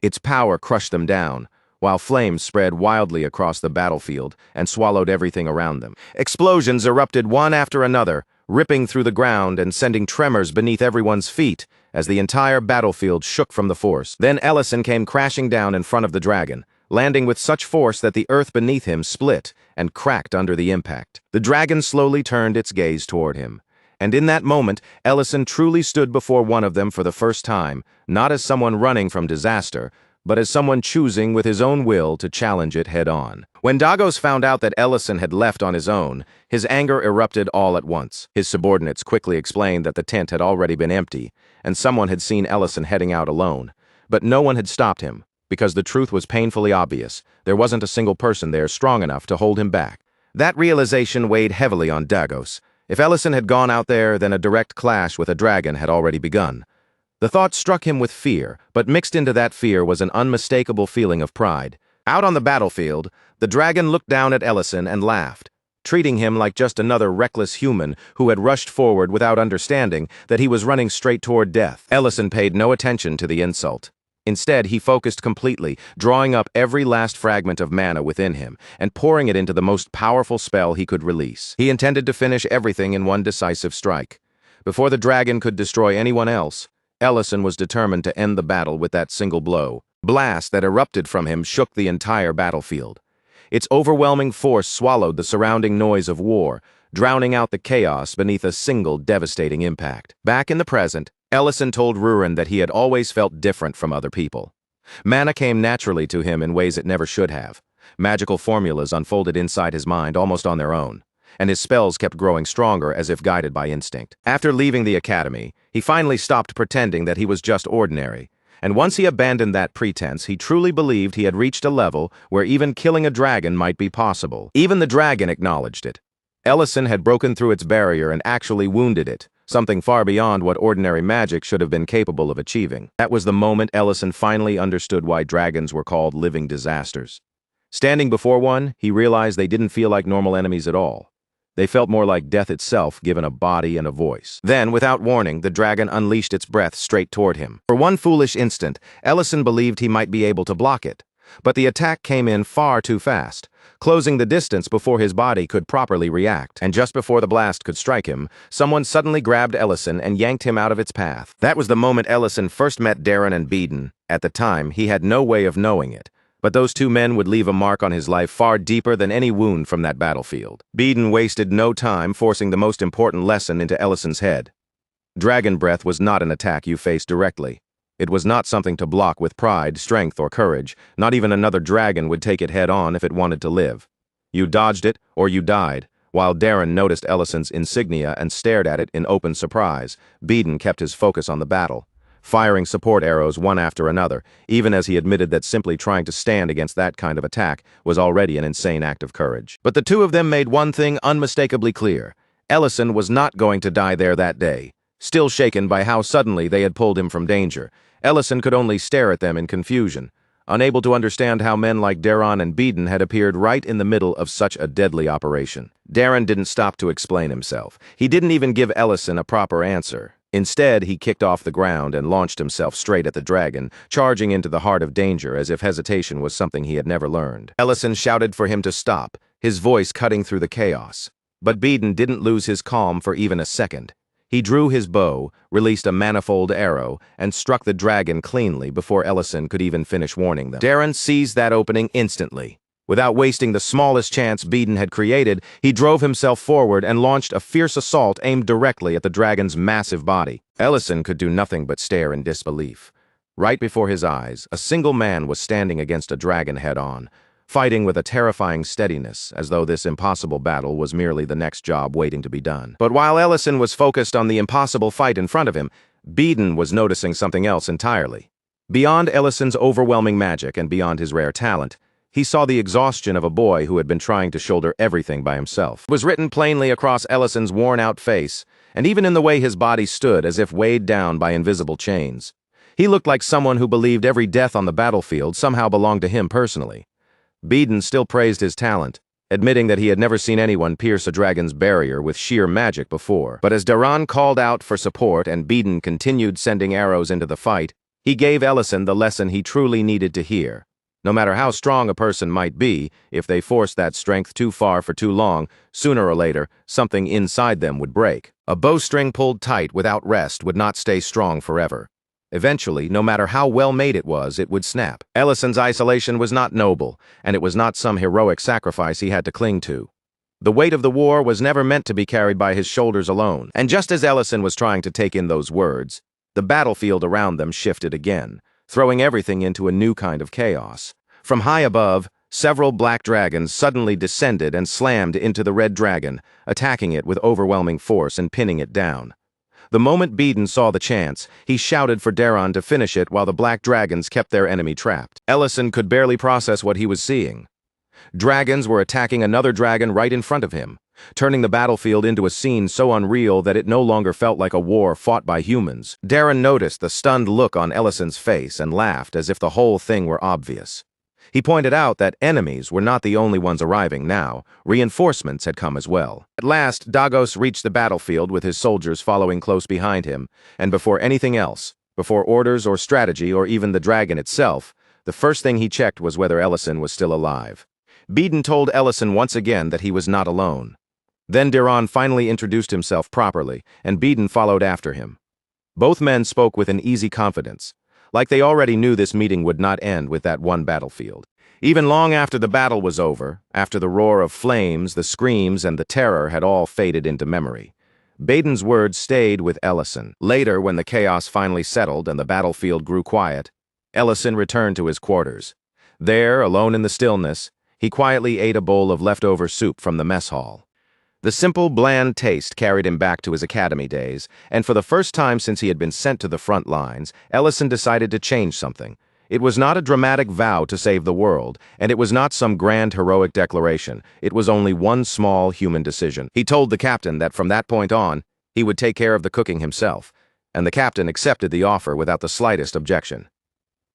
Its power crushed them down, while flames spread wildly across the battlefield and swallowed everything around them. Explosions erupted one after another, ripping through the ground and sending tremors beneath everyone's feet as the entire battlefield shook from the force. Then Ellison came crashing down in front of the dragon, landing with such force that the earth beneath him split and cracked under the impact. The dragon slowly turned its gaze toward him, and in that moment, Ellison truly stood before one of them for the first time, not as someone running from disaster, but as someone choosing with his own will to challenge it head-on. When Dagos found out that Ellison had left on his own, his anger erupted all at once. His subordinates quickly explained that the tent had already been empty, and someone had seen Ellison heading out alone. But no one had stopped him, because the truth was painfully obvious. There wasn't a single person there strong enough to hold him back. That realization weighed heavily on Dagos. If Ellison had gone out there, then a direct clash with a dragon had already begun. The thought struck him with fear, but mixed into that fear was an unmistakable feeling of pride. Out on the battlefield, the dragon looked down at Ellison and laughed, treating him like just another reckless human who had rushed forward without understanding that he was running straight toward death. Ellison paid no attention to the insult. Instead, he focused completely, drawing up every last fragment of mana within him and pouring it into the most powerful spell he could release. He intended to finish everything in one decisive strike. Before the dragon could destroy anyone else, Ellison was determined to end the battle with that single blow. Blast that erupted from him shook the entire battlefield. Its overwhelming force swallowed the surrounding noise of war, drowning out the chaos beneath a single devastating impact. Back in the present, Ellison told Ruren that he had always felt different from other people. Mana came naturally to him in ways it never should have. Magical formulas unfolded inside his mind almost on their own, and his spells kept growing stronger as if guided by instinct. After leaving the academy, he finally stopped pretending that he was just ordinary, and once he abandoned that pretense, he truly believed he had reached a level where even killing a dragon might be possible. Even the dragon acknowledged it. Ellison had broken through its barrier and actually wounded it, something far beyond what ordinary magic should have been capable of achieving. That was the moment Ellison finally understood why dragons were called living disasters. Standing before one, he realized they didn't feel like normal enemies at all. They felt more like death itself, given a body and a voice. Then, without warning, the dragon unleashed its breath straight toward him. For one foolish instant, Ellison believed he might be able to block it. But the attack came in far too fast, closing the distance before his body could properly react. And just before the blast could strike him, someone suddenly grabbed Ellison and yanked him out of its path. That was the moment Ellison first met Darren and Beeden. At the time, he had no way of knowing it. But those two men would leave a mark on his life far deeper than any wound from that battlefield. Beeden wasted no time forcing the most important lesson into Ellison's head. Dragon breath was not an attack you faced directly. It was not something to block with pride, strength, or courage. Not even another dragon would take it head-on if it wanted to live. You dodged it, or you died. While Darren noticed Ellison's insignia and stared at it in open surprise, Beeden kept his focus on the battle, firing support arrows one after another, even as he admitted that simply trying to stand against that kind of attack was already an insane act of courage. But the two of them made one thing unmistakably clear. Ellison was not going to die there that day. Still shaken by how suddenly they had pulled him from danger, Ellison could only stare at them in confusion, unable to understand how men like Darren and Beeden had appeared right in the middle of such a deadly operation. Darren didn't stop to explain himself. He didn't even give Ellison a proper answer. Instead, he kicked off the ground and launched himself straight at the dragon, charging into the heart of danger as if hesitation was something he had never learned. Ellison shouted for him to stop, his voice cutting through the chaos. But Beeden didn't lose his calm for even a second. He drew his bow, released a manifold arrow, and struck the dragon cleanly before Ellison could even finish warning them. Darren seized that opening instantly. Without wasting the smallest chance Beeden had created, he drove himself forward and launched a fierce assault aimed directly at the dragon's massive body. Ellison could do nothing but stare in disbelief. Right before his eyes, a single man was standing against a dragon head-on, fighting with a terrifying steadiness, as though this impossible battle was merely the next job waiting to be done. But while Ellison was focused on the impossible fight in front of him, Beeden was noticing something else entirely. Beyond Ellison's overwhelming magic and beyond his rare talent, he saw the exhaustion of a boy who had been trying to shoulder everything by himself. It was written plainly across Ellison's worn-out face, and even in the way his body stood as if weighed down by invisible chains. He looked like someone who believed every death on the battlefield somehow belonged to him personally. Beeden still praised his talent, admitting that he had never seen anyone pierce a dragon's barrier with sheer magic before. But as Darren called out for support and Beeden continued sending arrows into the fight, he gave Ellison the lesson he truly needed to hear. No matter how strong a person might be, if they forced that strength too far for too long, sooner or later, something inside them would break. A bowstring pulled tight without rest would not stay strong forever. Eventually, no matter how well made it would snap. Ellison's isolation was not noble, and it was not some heroic sacrifice he had to cling to. The weight of the war was never meant to be carried by his shoulders alone. And just as Ellison was trying to take in those words, the battlefield around them shifted again, throwing everything into a new kind of chaos. From high above, several black dragons suddenly descended and slammed into the red dragon, attacking it with overwhelming force and pinning it down. The moment Beeden saw the chance, he shouted for Darren to finish it while the black dragons kept their enemy trapped. Ellison could barely process what he was seeing. Dragons were attacking another dragon right in front of him, turning the battlefield into a scene so unreal that it no longer felt like a war fought by humans. Darren noticed the stunned look on Ellison's face and laughed as if the whole thing were obvious. He pointed out that enemies were not the only ones arriving now. Reinforcements had come as well. At last, Dagos reached the battlefield with his soldiers following close behind him, and before anything else, Before orders or strategy or even the dragon itself, the first thing he checked was whether Ellison was still alive. Beeden told Ellison once again that he was not alone. Then Diron finally introduced himself properly, and Beeden followed after him. Both men spoke with an easy confidence, like they already knew this meeting would not end with that one battlefield. Even long after the battle was over, after the roar of flames, the screams, and the terror had all faded into memory, Beeden's words stayed with Ellison. Later, when the chaos finally settled and the battlefield grew quiet, Ellison returned to his quarters. There, alone in the stillness, he quietly ate a bowl of leftover soup from the mess hall. The simple, bland taste carried him back to his academy days, and for the first time since he had been sent to the front lines, Ellison decided to change something. It was not a dramatic vow to save the world, and it was not some grand heroic declaration. It was only one small human decision. He told the captain that from that point on, he would take care of the cooking himself, and the captain accepted the offer without the slightest objection.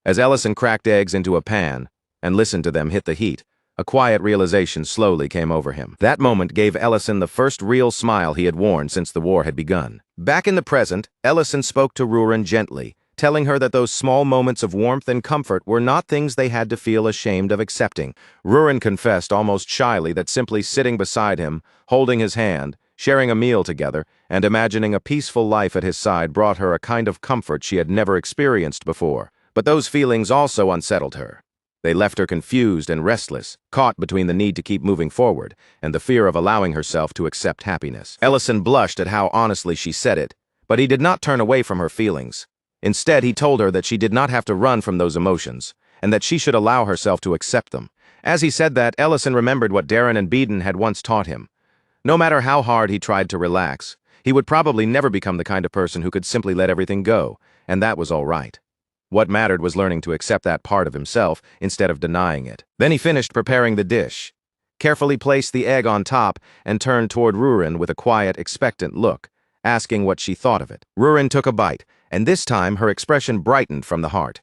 As Ellison cracked eggs into a pan and listened to them hit the heat, a quiet realization slowly came over him. That moment gave Ellison the first real smile he had worn since the war had begun. Back in the present, Ellison spoke to Rurin gently, telling her that those small moments of warmth and comfort were not things they had to feel ashamed of accepting. Rurin confessed almost shyly that simply sitting beside him, holding his hand, sharing a meal together, and imagining a peaceful life at his side brought her a kind of comfort she had never experienced before. But those feelings also unsettled her. They left her confused and restless, caught between the need to keep moving forward and the fear of allowing herself to accept happiness. Ellison blushed at how honestly she said it, but he did not turn away from her feelings. Instead, he told her that she did not have to run from those emotions, and that she should allow herself to accept them. As he said that, Ellison remembered what Darren and Beeden had once taught him. No matter how hard he tried to relax, he would probably never become the kind of person who could simply let everything go, and that was all right. What mattered was learning to accept that part of himself instead of denying it. Then he finished preparing the dish, carefully placed the egg on top, and turned toward Rurin with a quiet, expectant look, asking what she thought of it. Rurin took a bite, and this time her expression brightened from the heart.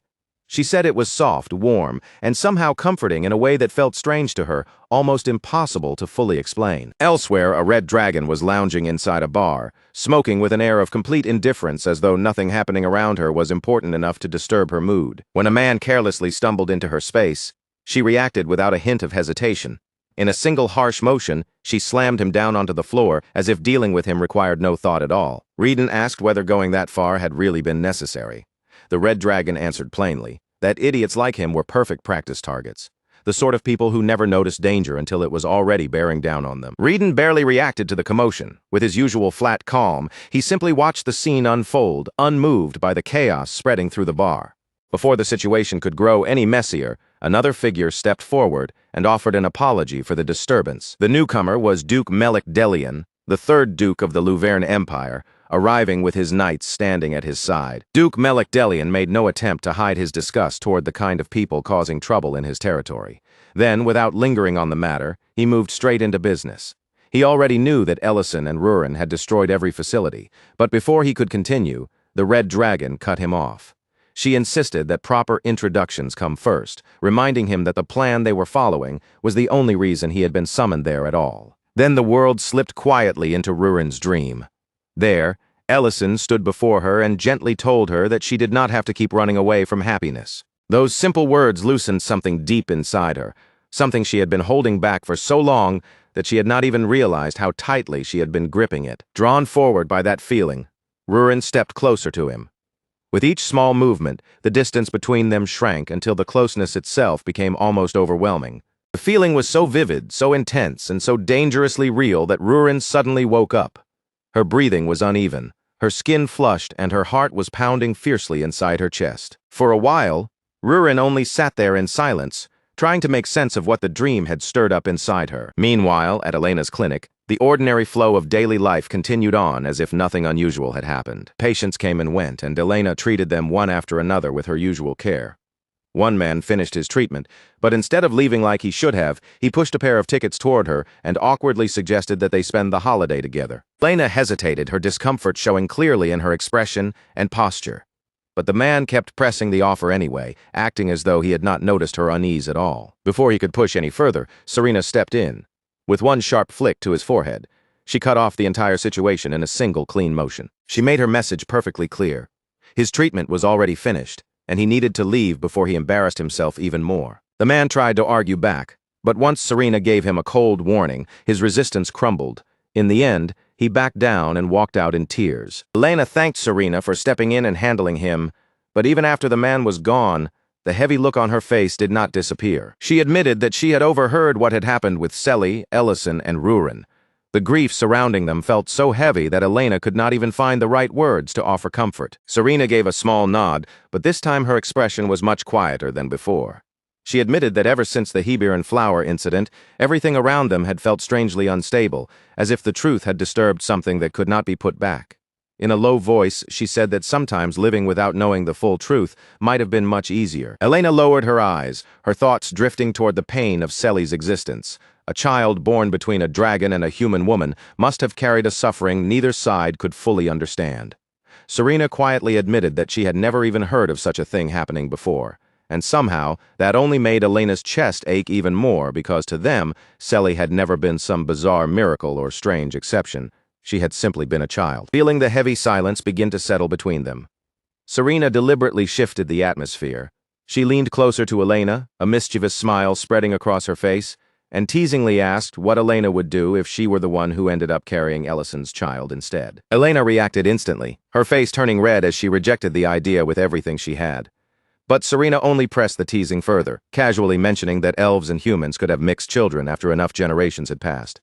She said it was soft, warm, and somehow comforting in a way that felt strange to her, almost impossible to fully explain. Elsewhere, a red dragon was lounging inside a bar, smoking with an air of complete indifference as though nothing happening around her was important enough to disturb her mood. When a man carelessly stumbled into her space, she reacted without a hint of hesitation. In a single harsh motion, she slammed him down onto the floor as if dealing with him required no thought at all. Reeden asked whether going that far had really been necessary. The red dragon answered plainly that idiots like him were perfect practice targets, the sort of people who never noticed danger until it was already bearing down on them. Reeden barely reacted to the commotion. With his usual flat calm, he simply watched the scene unfold, unmoved by the chaos spreading through the bar. Before the situation could grow any messier, another figure stepped forward and offered an apology for the disturbance. The newcomer was Duke Melek Delian, the third Duke of the Luverne Empire, arriving with his knights standing at his side. Duke Melek Delian made no attempt to hide his disgust toward the kind of people causing trouble in his territory. Then, without lingering on the matter, he moved straight into business. He already knew that Ellison and Rurin had destroyed every facility, but before he could continue, the red dragon cut him off. She insisted that proper introductions come first, reminding him that the plan they were following was the only reason he had been summoned there at all. Then the world slipped quietly into Rurin's dream. There, Ellison stood before her and gently told her that she did not have to keep running away from happiness. Those simple words loosened something deep inside her, something she had been holding back for so long that she had not even realized how tightly she had been gripping it. Drawn forward by that feeling, Rurin stepped closer to him. With each small movement, the distance between them shrank until the closeness itself became almost overwhelming. The feeling was so vivid, so intense, and so dangerously real that Rurin suddenly woke up. Her breathing was uneven, her skin flushed, and her heart was pounding fiercely inside her chest. For a while, Rurin only sat there in silence, trying to make sense of what the dream had stirred up inside her. Meanwhile, at Elena's clinic, the ordinary flow of daily life continued on as if nothing unusual had happened. Patients came and went, and Elena treated them one after another with her usual care. One man finished his treatment, but instead of leaving like he should have, he pushed a pair of tickets toward her and awkwardly suggested that they spend the holiday together. Elena hesitated, her discomfort showing clearly in her expression and posture. But the man kept pressing the offer anyway, acting as though he had not noticed her unease at all. Before he could push any further, Serena stepped in. With one sharp flick to his forehead, she cut off the entire situation in a single clean motion. She made her message perfectly clear. His treatment was already finished, and he needed to leave before he embarrassed himself even more. The man tried to argue back, but once Serena gave him a cold warning, his resistance crumbled. In the end, he backed down and walked out in tears. Elena thanked Serena for stepping in and handling him, but even after the man was gone, the heavy look on her face did not disappear. She admitted that she had overheard what had happened with Selly, Ellison, and Ruren. The grief surrounding them felt so heavy that Elena could not even find the right words to offer comfort. Serena gave a small nod, but this time her expression was much quieter than before. She admitted that ever since the Hebrew and flower incident, everything around them had felt strangely unstable, as if the truth had disturbed something that could not be put back. In a low voice, she said that sometimes living without knowing the full truth might have been much easier. Elena lowered her eyes, her thoughts drifting toward the pain of Selly's existence. A child born between a dragon and a human woman must have carried a suffering neither side could fully understand. Serena quietly admitted that she had never even heard of such a thing happening before. And somehow, that only made Elena's chest ache even more because to them, Selly had never been some bizarre miracle or strange exception. She had simply been a child. Feeling the heavy silence begin to settle between them, Serena deliberately shifted the atmosphere. She leaned closer to Elena, a mischievous smile spreading across her face, and teasingly asked what Elena would do if she were the one who ended up carrying Ellison's child instead. Elena reacted instantly, her face turning red as she rejected the idea with everything she had. But Serena only pressed the teasing further, casually mentioning that elves and humans could have mixed children after enough generations had passed.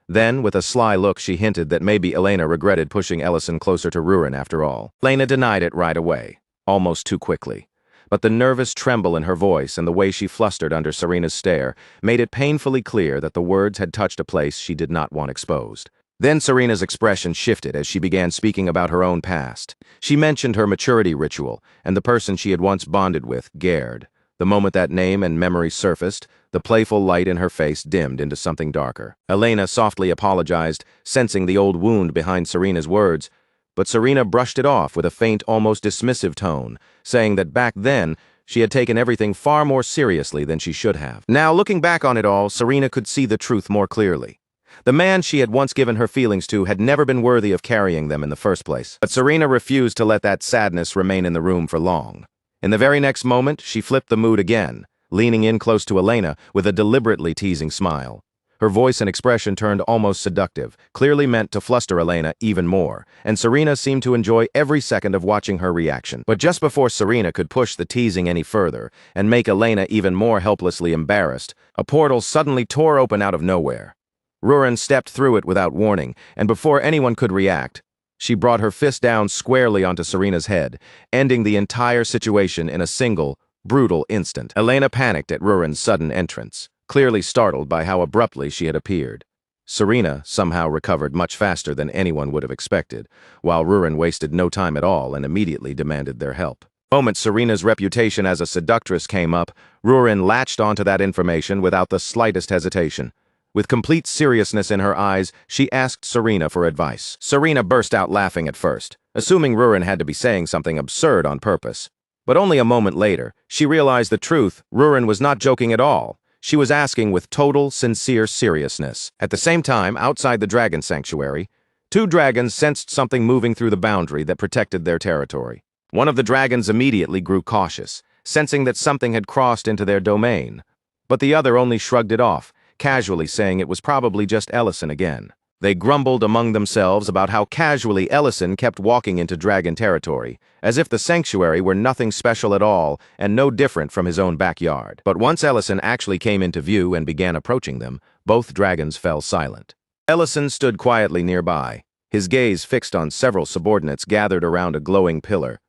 Then, with a sly look, she hinted that maybe Elena regretted pushing Ellison closer to Ruren after all. Elena denied it right away, almost too quickly. But the nervous tremble in her voice and the way she flustered under Serena's stare made it painfully clear that the words had touched a place she did not want exposed. Then Serena's expression shifted as she began speaking about her own past. She mentioned her maturity ritual and the person she had once bonded with, Gerd. The moment that name and memory surfaced, the playful light in her face dimmed into something darker. Elena softly apologized, sensing the old wound behind Serena's words, but Serena brushed it off with a faint, almost dismissive tone, saying that back then, she had taken everything far more seriously than she should have. Now, looking back on it all, Serena could see the truth more clearly. The man she had once given her feelings to had never been worthy of carrying them in the first place. But Serena refused to let that sadness remain in the room for long. In the very next moment, she flipped the mood again, leaning in close to Elena with a deliberately teasing smile. Her voice and expression turned almost seductive, clearly meant to fluster Elena even more, and Serena seemed to enjoy every second of watching her reaction. But just before Serena could push the teasing any further and make Elena even more helplessly embarrassed, a portal suddenly tore open out of nowhere. Ruren stepped through it without warning, and before anyone could react, she brought her fist down squarely onto Serena's head, ending the entire situation in a single, brutal instant. Elena panicked at Ruren's sudden entrance, clearly startled by how abruptly she had appeared. Serena somehow recovered much faster than anyone would have expected, while Ruren wasted no time at all and immediately demanded their help. The moment Serena's reputation as a seductress came up, Ruren latched onto that information without the slightest hesitation. With complete seriousness in her eyes, she asked Serena for advice. Serena burst out laughing at first, assuming Ruren had to be saying something absurd on purpose. But only a moment later, she realized the truth. Ruren was not joking at all. She was asking with total, sincere seriousness. At the same time, outside the dragon sanctuary, two dragons sensed something moving through the boundary that protected their territory. One of the dragons immediately grew cautious, sensing that something had crossed into their domain. But the other only shrugged it off, casually saying it was probably just Ellison again. They grumbled among themselves about how casually Ellison kept walking into dragon territory, as if the sanctuary were nothing special at all and no different from his own backyard. But once Ellison actually came into view and began approaching them, both dragons fell silent. Ellison stood quietly nearby, his gaze fixed on several subordinates gathered around a glowing pillar.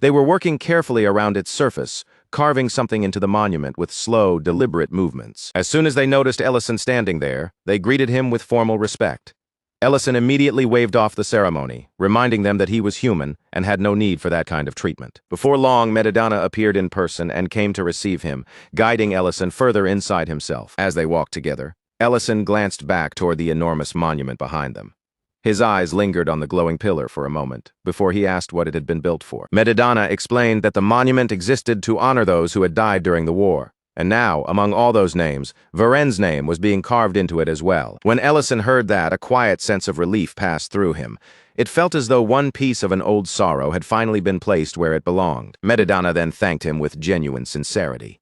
They were working carefully around its surface, carving something into the monument with slow, deliberate movements. As soon as they noticed Ellison standing there, they greeted him with formal respect. Ellison immediately waved off the ceremony, reminding them that he was human and had no need for that kind of treatment. Before long, madamada appeared in person and came to receive him, guiding Ellison further inside himself. As they walked together, Ellison glanced back toward the enormous monument behind them. His eyes lingered on the glowing pillar for a moment, before he asked what it had been built for. Madamada explained that the monument existed to honor those who had died during the war, and now, among all those names, Varen's name was being carved into it as well. When Ellison heard that, a quiet sense of relief passed through him. It felt as though one piece of an old sorrow had finally been placed where it belonged. Madamada then thanked him with genuine sincerity.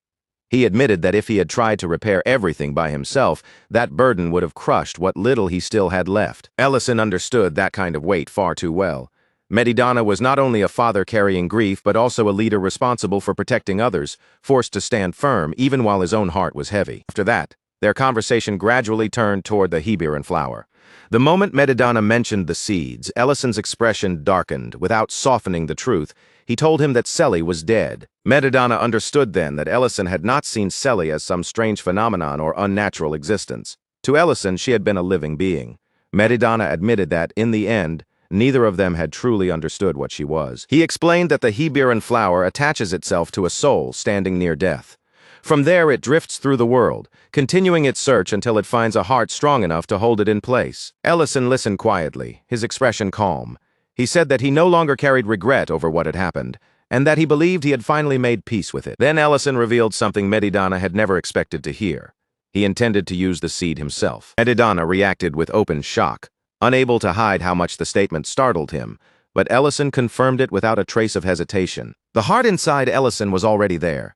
He admitted that if he had tried to repair everything by himself, that burden would have crushed what little he still had left. Ellison understood that kind of weight far too well. Medidana was not only a father carrying grief, but also a leader responsible for protecting others, forced to stand firm even while his own heart was heavy. After that, their conversation gradually turned toward the Hibiran flower. The moment Medidana mentioned the seeds, Ellison's expression darkened. Without softening the truth, he told him that Selly was dead. Medidana understood then that Ellison had not seen Selly as some strange phenomenon or unnatural existence. To Ellison, she had been a living being. Medidana admitted that, in the end, neither of them had truly understood what she was. He explained that the Hibiran flower attaches itself to a soul standing near death. From there it drifts through the world, continuing its search until it finds a heart strong enough to hold it in place. Ellison listened quietly, his expression calm. He said that he no longer carried regret over what had happened, and that he believed he had finally made peace with it. Then Ellison revealed something Medidana had never expected to hear. He intended to use the seed himself. Medidana reacted with open shock, unable to hide how much the statement startled him, but Ellison confirmed it without a trace of hesitation. The heart inside Ellison was already there.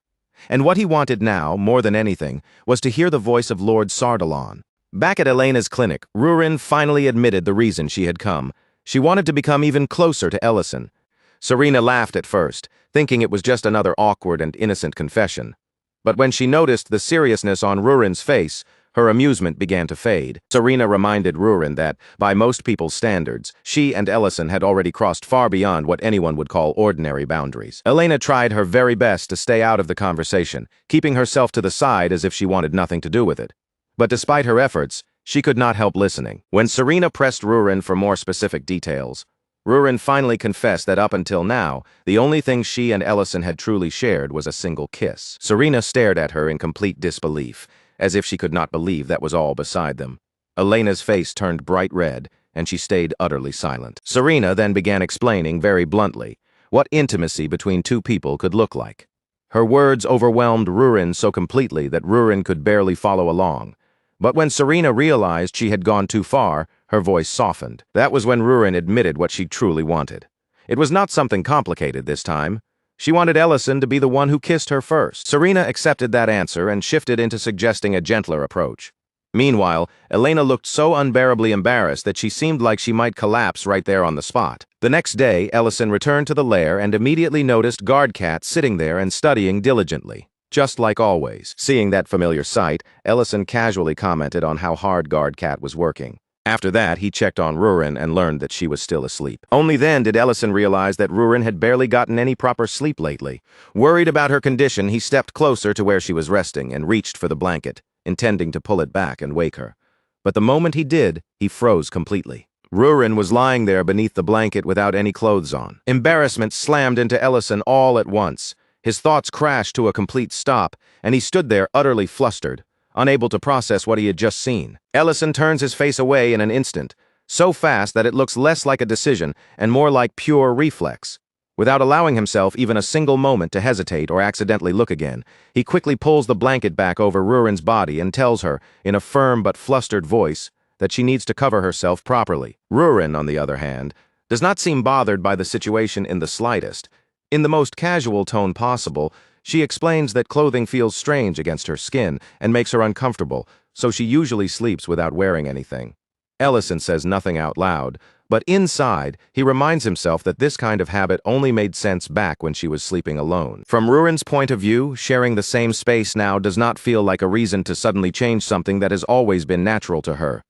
And what he wanted now, more than anything, was to hear the voice of Lord Sardalon. Back at Elena's clinic, Rurin finally admitted the reason she had come. She wanted to become even closer to Ellison. Serena laughed at first, thinking it was just another awkward and innocent confession. But when she noticed the seriousness on Rurin's face, her amusement began to fade. Serena reminded Rurin that, by most people's standards, she and Ellison had already crossed far beyond what anyone would call ordinary boundaries. Elena tried her very best to stay out of the conversation, keeping herself to the side as if she wanted nothing to do with it. But despite her efforts, she could not help listening. When Serena pressed Rurin for more specific details, Rurin finally confessed that up until now, the only thing she and Ellison had truly shared was a single kiss. Serena stared at her in complete disbelief, as if she could not believe that was all beside them. Elena's face turned bright red, and she stayed utterly silent. Serena then began explaining very bluntly what intimacy between two people could look like. Her words overwhelmed Rurin so completely that Rurin could barely follow along. But when Serena realized she had gone too far, her voice softened. That was when Rurin admitted what she truly wanted. It was not something complicated this time. She wanted Ellison to be the one who kissed her first. Serena accepted that answer and shifted into suggesting a gentler approach. Meanwhile, Elena looked so unbearably embarrassed that she seemed like she might collapse right there on the spot. The next day, Ellison returned to the lair and immediately noticed Guardcat sitting there and studying diligently, just like always. Seeing that familiar sight, Ellison casually commented on how hard Guardcat was working. After that, he checked on Rurin and learned that she was still asleep. Only then did Ellison realize that Rurin had barely gotten any proper sleep lately. Worried about her condition, he stepped closer to where she was resting and reached for the blanket, intending to pull it back and wake her. But the moment he did, he froze completely. Rurin was lying there beneath the blanket without any clothes on. Embarrassment slammed into Ellison all at once. His thoughts crashed to a complete stop, and he stood there utterly flustered, unable to process what he had just seen. Ellison turns his face away in an instant, so fast that it looks less like a decision and more like pure reflex. Without allowing himself even a single moment to hesitate or accidentally look again, he quickly pulls the blanket back over Rurin's body and tells her, in a firm but flustered voice, that she needs to cover herself properly. Rurin, on the other hand, does not seem bothered by the situation in the slightest. In the most casual tone possible, she explains that clothing feels strange against her skin and makes her uncomfortable, so she usually sleeps without wearing anything. Ellison says nothing out loud, but inside, he reminds himself that this kind of habit only made sense back when she was sleeping alone. From Rurin's point of view, sharing the same space now does not feel like a reason to suddenly change something that has always been natural to her.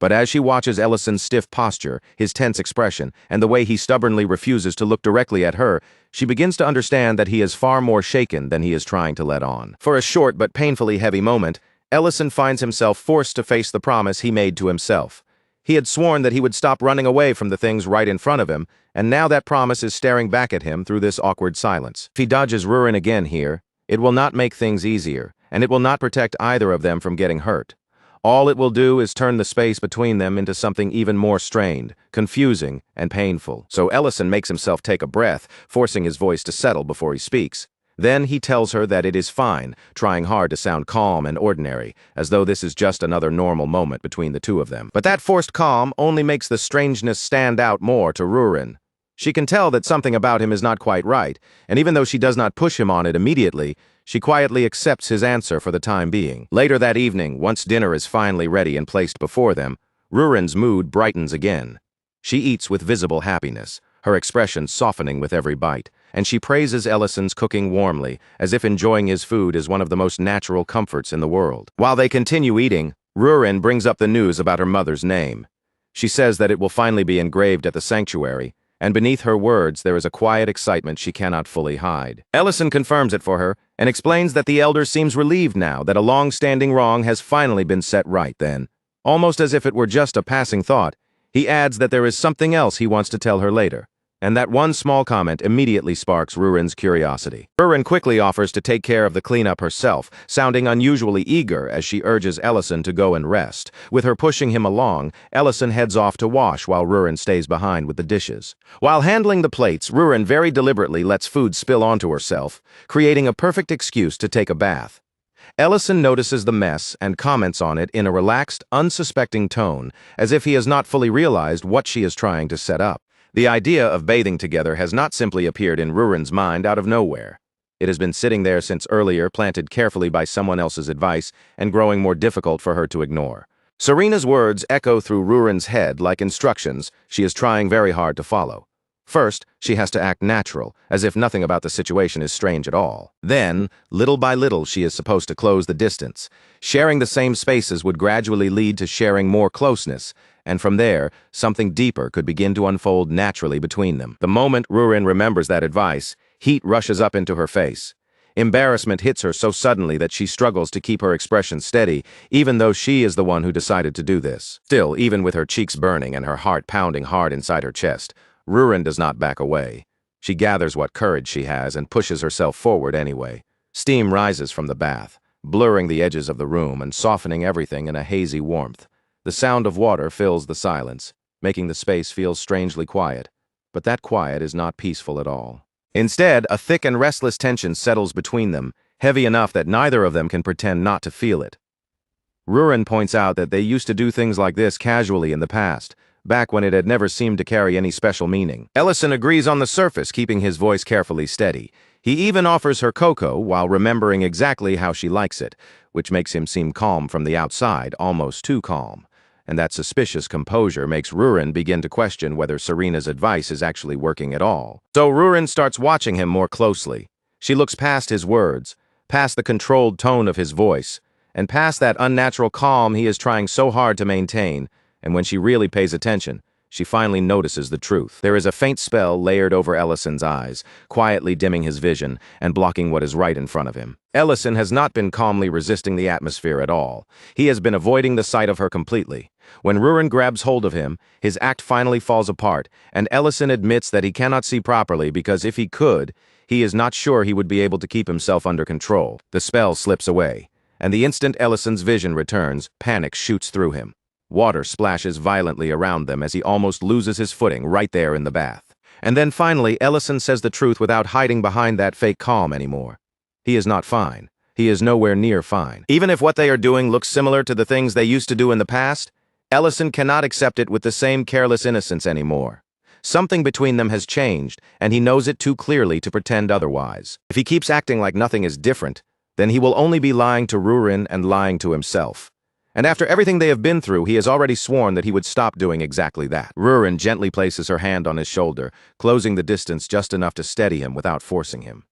But as she watches Ellison's stiff posture, his tense expression, and the way he stubbornly refuses to look directly at her, she begins to understand that he is far more shaken than he is trying to let on. For a short but painfully heavy moment, Ellison finds himself forced to face the promise he made to himself. He had sworn that he would stop running away from the things right in front of him, and now that promise is staring back at him through this awkward silence. If he dodges Rurin again here, it will not make things easier, and it will not protect either of them from getting hurt. All it will do is turn the space between them into something even more strained, confusing, and painful. So Ellison makes himself take a breath, forcing his voice to settle before he speaks. Then he tells her that it is fine, trying hard to sound calm and ordinary, as though this is just another normal moment between the two of them. But that forced calm only makes the strangeness stand out more to Rurin. She can tell that something about him is not quite right, and even though she does not push him on it immediately, she quietly accepts his answer for the time being. Later that evening, once dinner is finally ready and placed before them, Rurin's mood brightens again. She eats with visible happiness, her expression softening with every bite, and she praises Ellison's cooking warmly, as if enjoying his food is one of the most natural comforts in the world. While they continue eating, Rurin brings up the news about her mother's name. She says that it will finally be engraved at the sanctuary, and beneath her words there is a quiet excitement she cannot fully hide. Ellison confirms it for her, and explains that the elder seems relieved now that a long-standing wrong has finally been set right then. Almost as if it were just a passing thought, he adds that there is something else he wants to tell her later, and that one small comment immediately sparks Rurin's curiosity. Rurin quickly offers to take care of the cleanup herself, sounding unusually eager as she urges Ellison to go and rest. With her pushing him along, Ellison heads off to wash while Rurin stays behind with the dishes. While handling the plates, Rurin very deliberately lets food spill onto herself, creating a perfect excuse to take a bath. Ellison notices the mess and comments on it in a relaxed, unsuspecting tone, as if he has not fully realized what she is trying to set up. The idea of bathing together has not simply appeared in Rurin's mind out of nowhere. It has been sitting there since earlier, planted carefully by someone else's advice, and growing more difficult for her to ignore. Serena's words echo through Rurin's head like instructions she is trying very hard to follow. First, she has to act natural, as if nothing about the situation is strange at all. Then, little by little, she is supposed to close the distance. Sharing the same spaces would gradually lead to sharing more closeness, and from there, something deeper could begin to unfold naturally between them. The moment Rurin remembers that advice, heat rushes up into her face. Embarrassment hits her so suddenly that she struggles to keep her expression steady, even though she is the one who decided to do this. Still, even with her cheeks burning and her heart pounding hard inside her chest, Rurin does not back away. She gathers what courage she has and pushes herself forward anyway. Steam rises from the bath, blurring the edges of the room and softening everything in a hazy warmth. The sound of water fills the silence, making the space feel strangely quiet. But that quiet is not peaceful at all. Instead, a thick and restless tension settles between them, heavy enough that neither of them can pretend not to feel it. Rurin points out that they used to do things like this casually in the past, back when it had never seemed to carry any special meaning. Ellison agrees on the surface, keeping his voice carefully steady. He even offers her cocoa while remembering exactly how she likes it, which makes him seem calm from the outside, almost too calm. And that suspicious composure makes Rurin begin to question whether Serena's advice is actually working at all. So Rurin starts watching him more closely. She looks past his words, past the controlled tone of his voice, and past that unnatural calm he is trying so hard to maintain, and when she really pays attention, she finally notices the truth. There is a faint spell layered over Ellison's eyes, quietly dimming his vision and blocking what is right in front of him. Ellison has not been calmly resisting the atmosphere at all. He has been avoiding the sight of her completely. When Rurin grabs hold of him, his act finally falls apart, and Ellison admits that he cannot see properly because if he could, he is not sure he would be able to keep himself under control. The spell slips away, and the instant Ellison's vision returns, panic shoots through him. Water splashes violently around them as he almost loses his footing right there in the bath. And then finally, Ellison says the truth without hiding behind that fake calm anymore. He is not fine. He is nowhere near fine. Even if what they are doing looks similar to the things they used to do in the past, Ellison cannot accept it with the same careless innocence anymore. Something between them has changed, and he knows it too clearly to pretend otherwise. If he keeps acting like nothing is different, then he will only be lying to Rurin and lying to himself. And after everything they have been through, he has already sworn that he would stop doing exactly that. Rurin gently places her hand on his shoulder, closing the distance just enough to steady him without forcing him.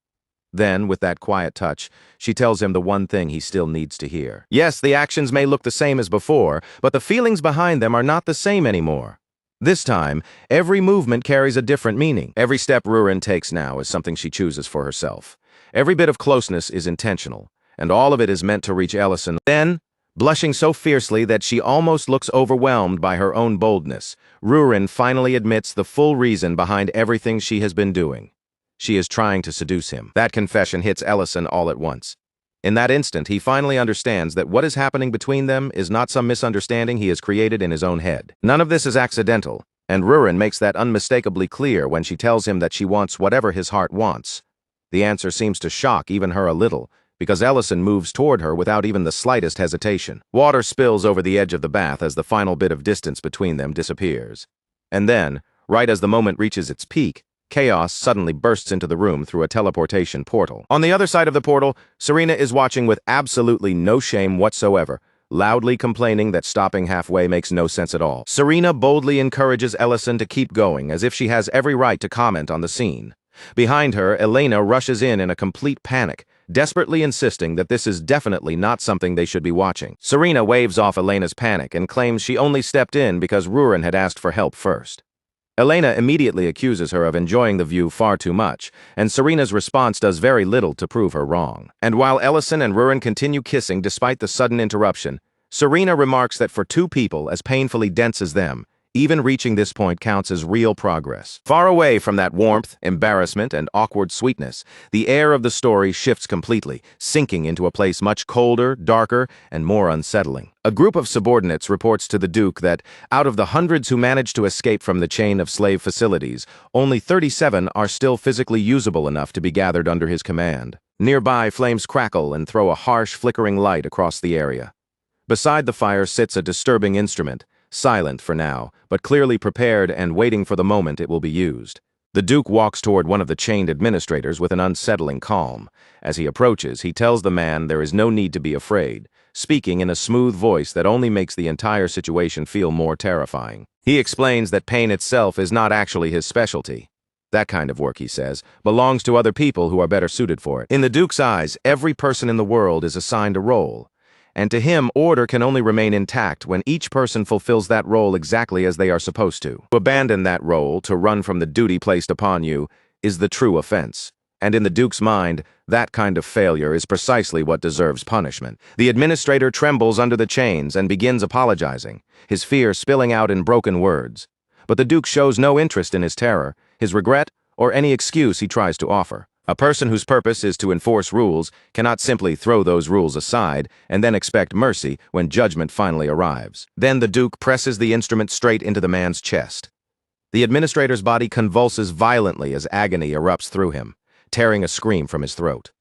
Then, with that quiet touch, she tells him the one thing he still needs to hear. Yes, the actions may look the same as before, but the feelings behind them are not the same anymore. This time, every movement carries a different meaning. Every step Rurin takes now is something she chooses for herself. Every bit of closeness is intentional, and all of it is meant to reach Ellison. Then, blushing so fiercely that she almost looks overwhelmed by her own boldness, Rurin finally admits the full reason behind everything she has been doing. She is trying to seduce him. That confession hits Ellison all at once. In that instant, he finally understands that what is happening between them is not some misunderstanding he has created in his own head. None of this is accidental, and Rurin makes that unmistakably clear when she tells him that she wants whatever his heart wants. The answer seems to shock even her a little, because Ellison moves toward her without even the slightest hesitation. Water spills over the edge of the bath as the final bit of distance between them disappears. And then, right as the moment reaches its peak, chaos suddenly bursts into the room through a teleportation portal. On the other side of the portal, Serena is watching with absolutely no shame whatsoever, loudly complaining that stopping halfway makes no sense at all. Serena boldly encourages Ellison to keep going, as if she has every right to comment on the scene. Behind her, Elena rushes in a complete panic, desperately insisting that this is definitely not something they should be watching. Serena waves off Elena's panic and claims she only stepped in because Ruren had asked for help first. Elena immediately accuses her of enjoying the view far too much, and Serena's response does very little to prove her wrong. And while Ellison and Ruren continue kissing despite the sudden interruption, Serena remarks that for two people as painfully dense as them, even reaching this point counts as real progress. Far away from that warmth, embarrassment, and awkward sweetness, the air of the story shifts completely, sinking into a place much colder, darker, and more unsettling. A group of subordinates reports to the Duke that, out of the hundreds who managed to escape from the chain of slave facilities, only 37 are still physically usable enough to be gathered under his command. Nearby, flames crackle and throw a harsh, flickering light across the area. Beside the fire sits a disturbing instrument, silent for now, but clearly prepared and waiting for the moment it will be used. The Duke walks toward one of the chained administrators with an unsettling calm. As he approaches, he tells the man there is no need to be afraid, speaking in a smooth voice that only makes the entire situation feel more terrifying. He explains that pain itself is not actually his specialty. That kind of work, he says, belongs to other people who are better suited for it. In the Duke's eyes, every person in the world is assigned a role. And to him, order can only remain intact when each person fulfills that role exactly as they are supposed to. To abandon that role, to run from the duty placed upon you, is the true offense. And in the Duke's mind, that kind of failure is precisely what deserves punishment. The administrator trembles under the chains and begins apologizing, his fear spilling out in broken words. But the Duke shows no interest in his terror, his regret, or any excuse he tries to offer. A person whose purpose is to enforce rules cannot simply throw those rules aside and then expect mercy when judgment finally arrives. Then the Duke presses the instrument straight into the man's chest. The administrator's body convulses violently as agony erupts through him, tearing a scream from his throat.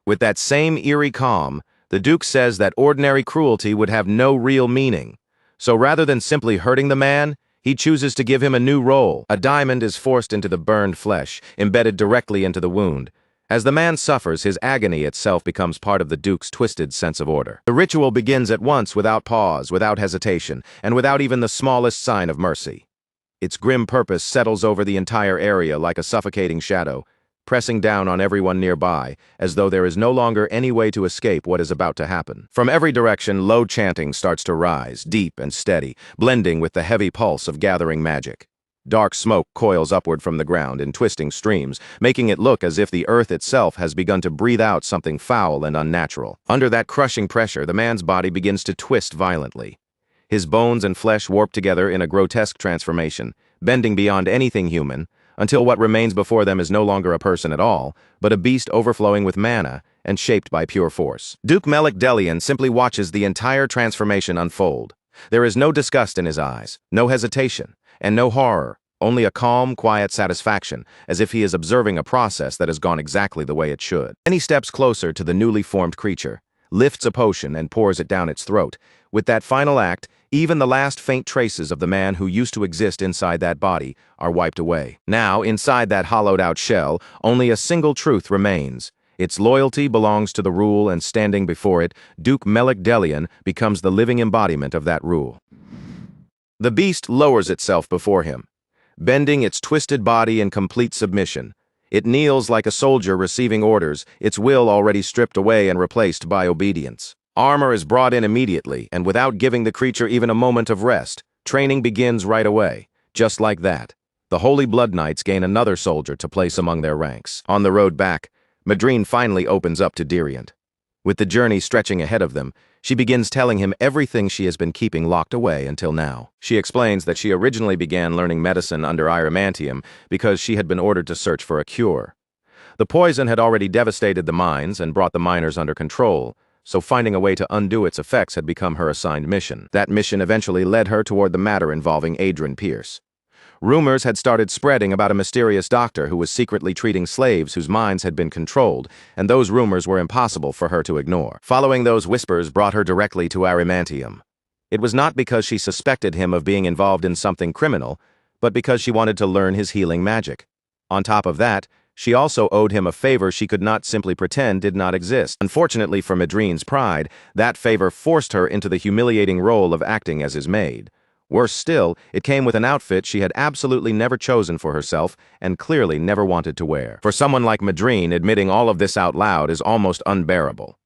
With that same eerie calm, the Duke says that ordinary cruelty would have no real meaning. So rather than simply hurting the man, he chooses to give him a new role. A diamond is forced into the burned flesh, embedded directly into the wound. As the man suffers, his agony itself becomes part of the Duke's twisted sense of order. The ritual begins at once, without pause, without hesitation, and without even the smallest sign of mercy. Its grim purpose settles over the entire area like a suffocating shadow, pressing down on everyone nearby, as though there is no longer any way to escape what is about to happen. From every direction, low chanting starts to rise, deep and steady, blending with the heavy pulse of gathering magic. Dark smoke coils upward from the ground in twisting streams, making it look as if the earth itself has begun to breathe out something foul and unnatural. Under that crushing pressure, the man's body begins to twist violently. His bones and flesh warp together in a grotesque transformation, bending beyond anything human, until what remains before them is no longer a person at all, but a beast overflowing with mana and shaped by pure force. Duke Melik Delian simply watches the entire transformation unfold. There is no disgust in his eyes, no hesitation, and no horror, only a calm, quiet satisfaction, as if he is observing a process that has gone exactly the way it should. Then he steps closer to the newly formed creature, lifts a potion and pours it down its throat. With that final act, even the last faint traces of the man who used to exist inside that body are wiped away. Now, inside that hollowed-out shell, only a single truth remains. Its loyalty belongs to the rule, and standing before it, Duke Melik Delian becomes the living embodiment of that rule. The beast lowers itself before him, bending its twisted body in complete submission. It kneels like a soldier receiving orders, its will already stripped away and replaced by obedience. Armor is brought in immediately, and without giving the creature even a moment of rest, training begins right away. Just like that, the Holy Blood Knights gain another soldier to place among their ranks. On the road back, Madrine finally opens up to Diriant. With the journey stretching ahead of them, she begins telling him everything she has been keeping locked away until now. She explains that she originally began learning medicine under Iramantium because she had been ordered to search for a cure. The poison had already devastated the mines and brought the miners under control, so finding a way to undo its effects had become her assigned mission. That mission eventually led her toward the matter involving Adrian Pierce. Rumors had started spreading about a mysterious doctor who was secretly treating slaves whose minds had been controlled, and those rumors were impossible for her to ignore. Following those whispers brought her directly to Arimantium. It was not because she suspected him of being involved in something criminal, but because she wanted to learn his healing magic. On top of that, she also owed him a favor she could not simply pretend did not exist. Unfortunately for Madrine's pride, that favor forced her into the humiliating role of acting as his maid. Worse still, it came with an outfit she had absolutely never chosen for herself and clearly never wanted to wear. For someone like Madrine, admitting all of this out loud is almost unbearable.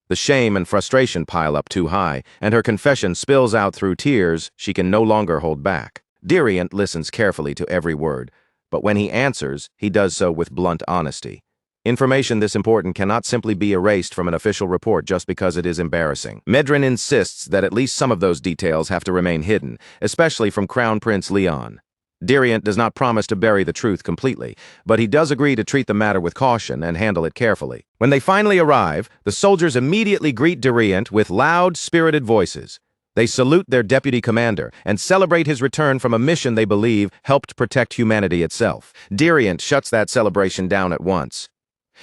The shame and frustration pile up too high, and her confession spills out through tears she can no longer hold back. Diriant listens carefully to every word, but when he answers, he does so with blunt honesty. Information this important cannot simply be erased from an official report just because it is embarrassing. Medrin insists that at least some of those details have to remain hidden, especially from Crown Prince Leon. Diriant does not promise to bury the truth completely, but he does agree to treat the matter with caution and handle it carefully. When they finally arrive, the soldiers immediately greet Diriant with loud, spirited voices. They salute their deputy commander and celebrate his return from a mission they believe helped protect humanity itself. Diriant shuts that celebration down at once.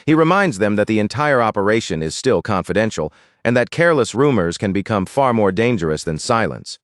He reminds them that the entire operation is still confidential and that careless rumors can become far more dangerous than silence.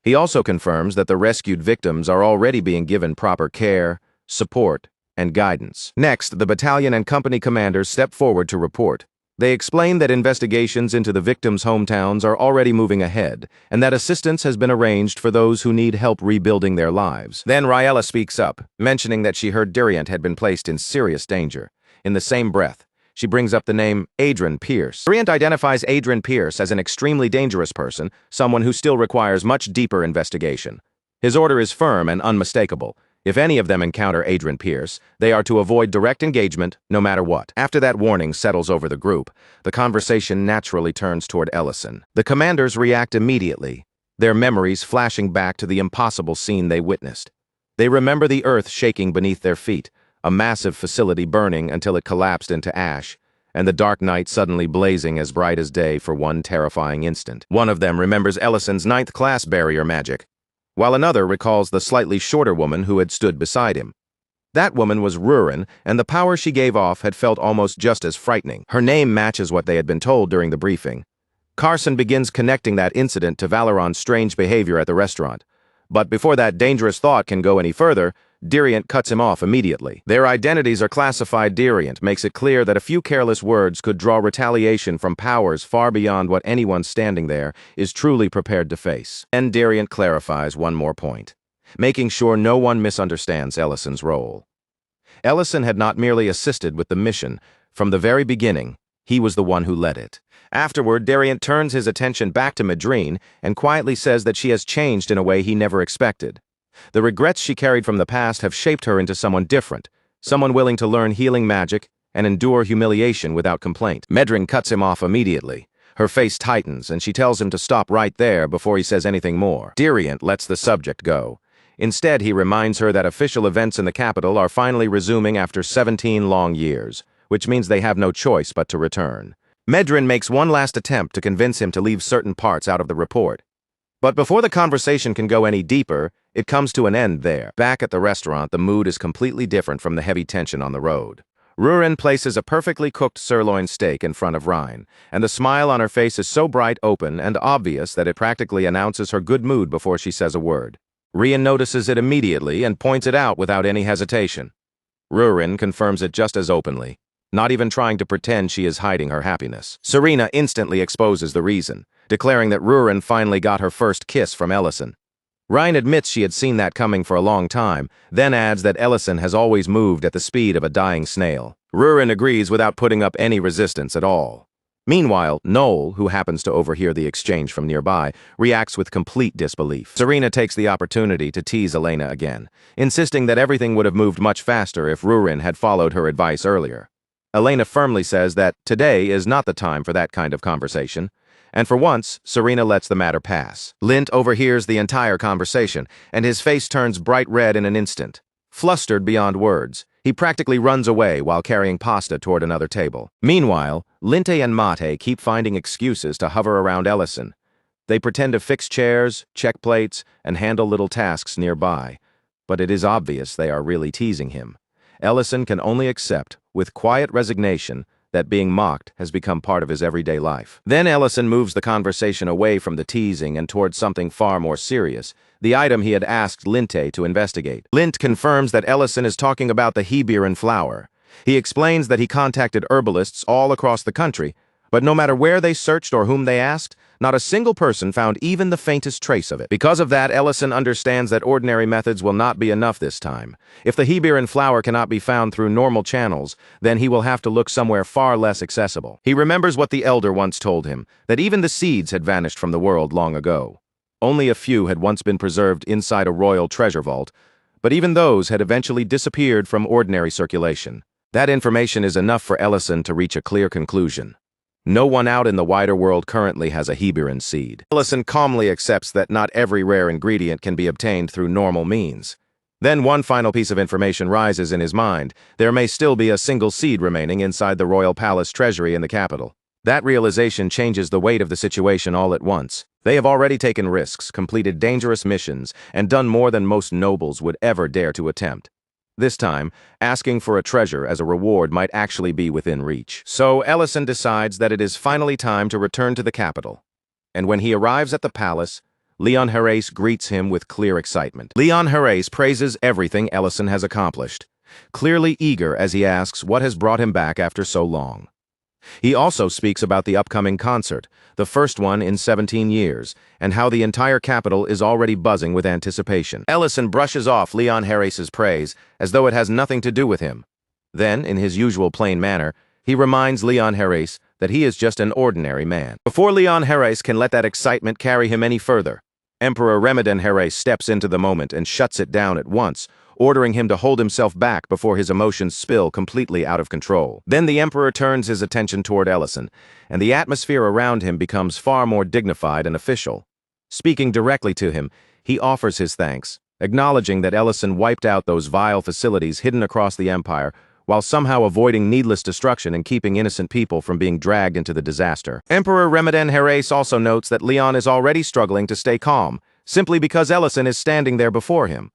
He also confirms that the rescued victims are already being given proper care, support, and guidance. Next, the battalion and company commanders step forward to report. They explain that investigations into the victims' hometowns are already moving ahead, and that assistance has been arranged for those who need help rebuilding their lives. Then Raella speaks up, mentioning that she heard Diriant had been placed in serious danger. In the same breath, she brings up the name Adrian Pierce. Diriant identifies Adrian Pierce as an extremely dangerous person, someone who still requires much deeper investigation. His order is firm and unmistakable. If any of them encounter Adrian Pierce, they are to avoid direct engagement, no matter what. After that warning settles over the group, the conversation naturally turns toward Ellison. The commanders react immediately, their memories flashing back to the impossible scene they witnessed. They remember the earth shaking beneath their feet, a massive facility burning until it collapsed into ash, and the dark night suddenly blazing as bright as day for one terrifying instant. One of them remembers Ellison's 9th class barrier magic, while another recalls the slightly shorter woman who had stood beside him. That woman was Rurin, and the power she gave off had felt almost just as frightening. Her name matches what they had been told during the briefing. Carson begins connecting that incident to Valeron's strange behavior at the restaurant. But before that dangerous thought can go any further, Diriant cuts him off immediately. Their identities are classified. Diriant makes it clear that a few careless words could draw retaliation from powers far beyond what anyone standing there is truly prepared to face. And Diriant clarifies one more point, making sure no one misunderstands Ellison's role. Ellison had not merely assisted with the mission. From the very beginning, he was the one who led it. Afterward, Diriant turns his attention back to Madrine and quietly says that she has changed in a way he never expected. The regrets she carried from the past have shaped her into someone different, someone willing to learn healing magic and endure humiliation without complaint. Medrin cuts him off immediately. Her face tightens, and she tells him to stop right there before he says anything more. Diriant lets the subject go. Instead, he reminds her that official events in the capital are finally resuming after 17 long years, which means they have no choice but to return. Medrin makes one last attempt to convince him to leave certain parts out of the report. But before the conversation can go any deeper, it comes to an end there. Back at the restaurant, the mood is completely different from the heavy tension on the road. Rurin places a perfectly cooked sirloin steak in front of Rhine, and the smile on her face is so bright, open, and obvious that it practically announces her good mood before she says a word. Rian notices it immediately and points it out without any hesitation. Rurin confirms it just as openly, not even trying to pretend she is hiding her happiness. Serena instantly exposes the reason, declaring that Rurin finally got her first kiss from Ellison. Rhine admits she had seen that coming for a long time, then adds that Ellison has always moved at the speed of a dying snail. Rurin agrees without putting up any resistance at all. Meanwhile, Noel, who happens to overhear the exchange from nearby, reacts with complete disbelief. Serena takes the opportunity to tease Elena again, insisting that everything would have moved much faster if Rurin had followed her advice earlier. Elena firmly says that today is not the time for that kind of conversation, and for once, Serena lets the matter pass. Lint overhears the entire conversation, and his face turns bright red in an instant. Flustered beyond words, he practically runs away while carrying pasta toward another table. Meanwhile, Linte and Mate keep finding excuses to hover around Ellison. They pretend to fix chairs, check plates, and handle little tasks nearby. but it is obvious they are really teasing him. Ellison can only accept, with quiet resignation, that being mocked has become part of his everyday life. Then Ellison moves the conversation away from the teasing and towards something far more serious, the item he had asked Linte to investigate. Lint confirms that Ellison is talking about the Hebiran flower. He explains that he contacted herbalists all across the country, but no matter where they searched or whom they asked, not a single person found even the faintest trace of it. Because of that, Ellison understands that ordinary methods will not be enough this time. If the Hebiran flower cannot be found through normal channels, then he will have to look somewhere far less accessible. He remembers what the elder once told him, that even the seeds had vanished from the world long ago. Only a few had once been preserved inside a royal treasure vault, but even those had eventually disappeared from ordinary circulation. That information is enough for Ellison to reach a clear conclusion. No one out in the wider world currently has a Hebiran seed. Ellison calmly accepts that not every rare ingredient can be obtained through normal means. Then one final piece of information rises in his mind. There may still be a single seed remaining inside the royal palace treasury in the capital. That realization changes the weight of the situation all at once. They have already taken risks, completed dangerous missions, and done more than most nobles would ever dare to attempt. This time, asking for a treasure as a reward might actually be within reach. So Ellison decides that it is finally time to return to the capital. And when he arrives at the palace, Leon Herreys greets him with clear excitement. Leon Herreys praises everything Ellison has accomplished, clearly eager as he asks what has brought him back after so long. He also speaks about the upcoming concert, the first one in 17 years, and how the entire capital is already buzzing with anticipation. Ellison brushes off Leon Herreys' praise as though it has nothing to do with him. Then, in his usual plain manner, he reminds Leon Herreys that he is just an ordinary man. Before Leon Herreys can let that excitement carry him any further, Emperor Ramadan Herreys steps into the moment and shuts it down at once, ordering him to hold himself back before his emotions spill completely out of control. Then the Emperor turns his attention toward Ellison, and the atmosphere around him becomes far more dignified and official. Speaking directly to him, he offers his thanks, acknowledging that Ellison wiped out those vile facilities hidden across the empire, while somehow avoiding needless destruction and keeping innocent people from being dragged into the disaster. Emperor Ramadan Herreys also notes that Leon is already struggling to stay calm, simply because Ellison is standing there before him.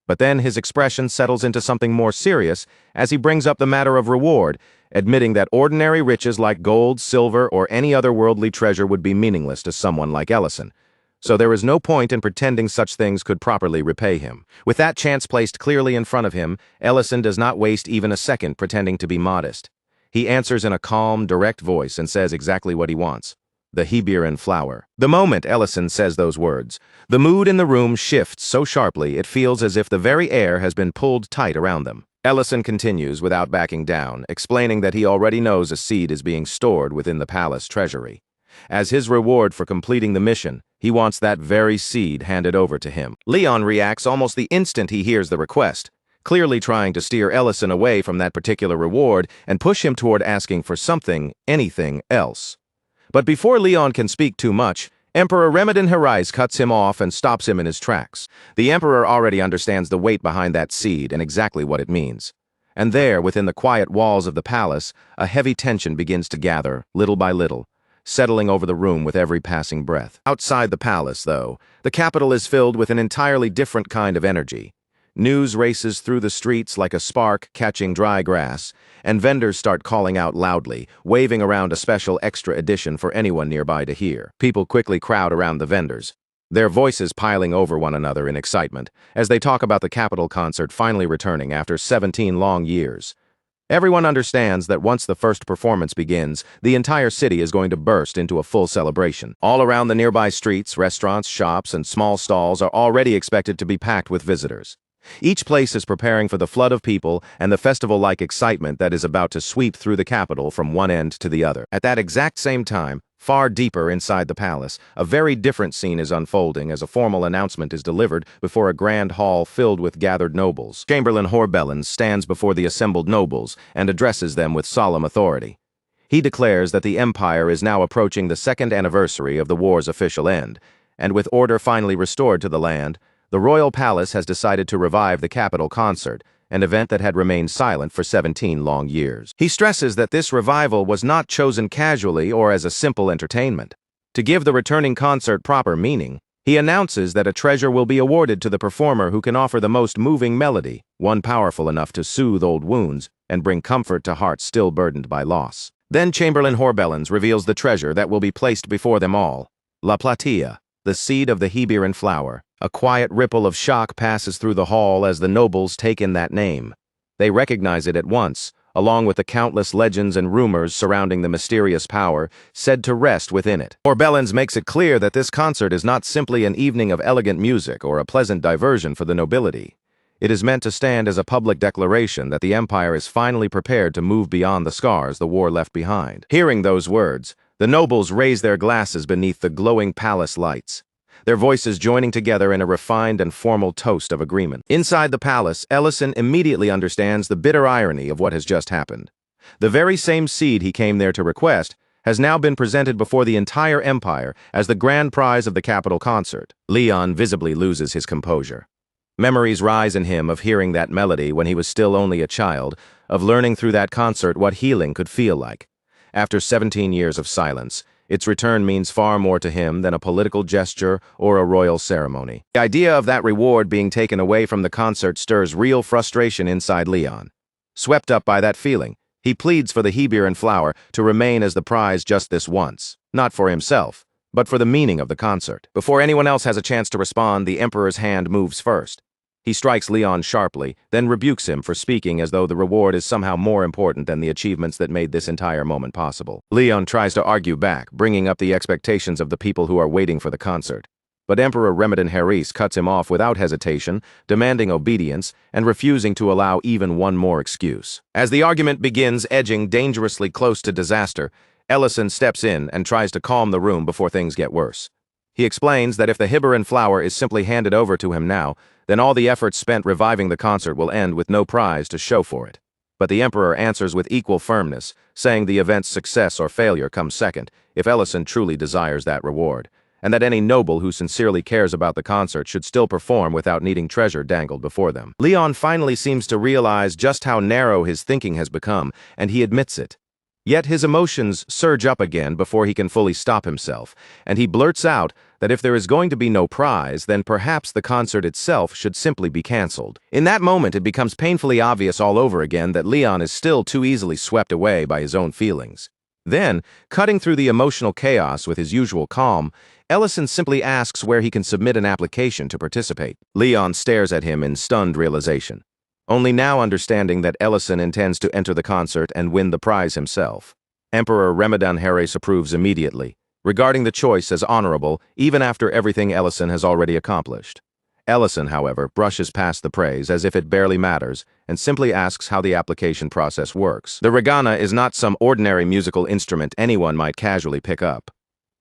But then his expression settles into something more serious as he brings up the matter of reward, admitting that ordinary riches like gold, silver, or any other worldly treasure would be meaningless to someone like Ellison. So there is no point in pretending such things could properly repay him. With that chance placed clearly in front of him, Ellison does not waste even a second pretending to be modest. He answers in a calm, direct voice and says exactly what he wants. The Hebiran flower. The moment Ellison says those words, the mood in the room shifts so sharply it feels as if the very air has been pulled tight around them. Ellison continues without backing down, explaining that he already knows a seed is being stored within the palace treasury. As his reward for completing the mission, he wants that very seed handed over to him. Leon reacts almost the instant he hears the request, clearly trying to steer Ellison away from that particular reward and push him toward asking for something, anything else. But before Leon can speak too much, Emperor Ramadan Herreys cuts him off and stops him in his tracks. The Emperor already understands the weight behind that seed and exactly what it means. And there, within the quiet walls of the palace, a heavy tension begins to gather, little by little, settling over the room with every passing breath. Outside the palace, though, the capital is filled with an entirely different kind of energy. News races through the streets like a spark catching dry grass, and vendors start calling out loudly, waving around a special extra edition for anyone nearby to hear. People quickly crowd around the vendors, their voices piling over one another in excitement, as they talk about the Capitol concert finally returning after 17 long years. Everyone understands that once the first performance begins, the entire city is going to burst into a full celebration. All around the nearby streets, restaurants, shops, and small stalls are already expected to be packed with visitors. Each place is preparing for the flood of people and the festival-like excitement that is about to sweep through the capital from one end to the other. At that exact same time, far deeper inside the palace, a very different scene is unfolding as a formal announcement is delivered before a grand hall filled with gathered nobles. Chamberlain Horbellin stands before the assembled nobles and addresses them with solemn authority. He declares that the empire is now approaching the second anniversary of the war's official end, and with order finally restored to the land, the royal palace has decided to revive the Capitol concert, an event that had remained silent for 17 long years. He stresses that this revival was not chosen casually or as a simple entertainment. To give the returning concert proper meaning, He announces that a treasure will be awarded to the performer who can offer the most moving melody, one powerful enough to soothe old wounds and bring comfort to hearts still burdened by loss. Then Chamberlain Horbellens reveals the treasure that will be placed before them all. La Platilla, the seed of the Heberan flower. A quiet ripple of shock passes through the hall as the nobles take in that name. They recognize it at once, along with the countless legends and rumors surrounding the mysterious power said to rest within it. Horbellens makes it clear that this concert is not simply an evening of elegant music or a pleasant diversion for the nobility. It is meant to stand as a public declaration that the empire is finally prepared to move beyond the scars the war left behind. Hearing those words, the nobles raise their glasses beneath the glowing palace lights, their voices joining together in a refined and formal toast of agreement. Inside the palace, Ellison immediately understands the bitter irony of what has just happened. The very same seed he came there to request has now been presented before the entire empire as the grand prize of the capital concert. Leon visibly loses his composure. Memories rise in him of hearing that melody when he was still only a child, of learning through that concert what healing could feel like. After 17 years of silence, its return means far more to him than a political gesture or a royal ceremony. The idea of that reward being taken away from the concert stirs real frustration inside Leon. Swept up by that feeling, he pleads for the Heberan flower to remain as the prize just this once, not for himself, but for the meaning of the concert. Before anyone else has a chance to respond, the Emperor's hand moves first. He strikes Leon sharply, then rebukes him for speaking as though the reward is somehow more important than the achievements that made this entire moment possible. Leon tries to argue back, bringing up the expectations of the people who are waiting for the concert. But Emperor Ramadan Haris cuts him off without hesitation, demanding obedience and refusing to allow even one more excuse. As the argument begins edging dangerously close to disaster, Ellison steps in and tries to calm the room before things get worse. He explains that if the Heberan flower is simply handed over to him now, then all the efforts spent reviving the concert will end with no prize to show for it. But the Emperor answers with equal firmness, saying the event's success or failure comes second, if Ellison truly desires that reward, and that any noble who sincerely cares about the concert should still perform without needing treasure dangled before them. Leon finally seems to realize just how narrow his thinking has become, and he admits it. Yet his emotions surge up again before he can fully stop himself, and he blurts out that if there is going to be no prize, then perhaps the concert itself should simply be cancelled. In that moment, it becomes painfully obvious all over again that Leon is still too easily swept away by his own feelings. Then, cutting through the emotional chaos with his usual calm, Ellison simply asks where he can submit an application to participate. Leon stares at him in stunned realization, only now understanding that Ellison intends to enter the concert and win the prize himself. Emperor Ramadan Haris approves immediately, regarding the choice as honorable even after everything Ellison has already accomplished. Ellison, however, brushes past the praise as if it barely matters and simply asks how the application process works. The regana is not some ordinary musical instrument anyone might casually pick up.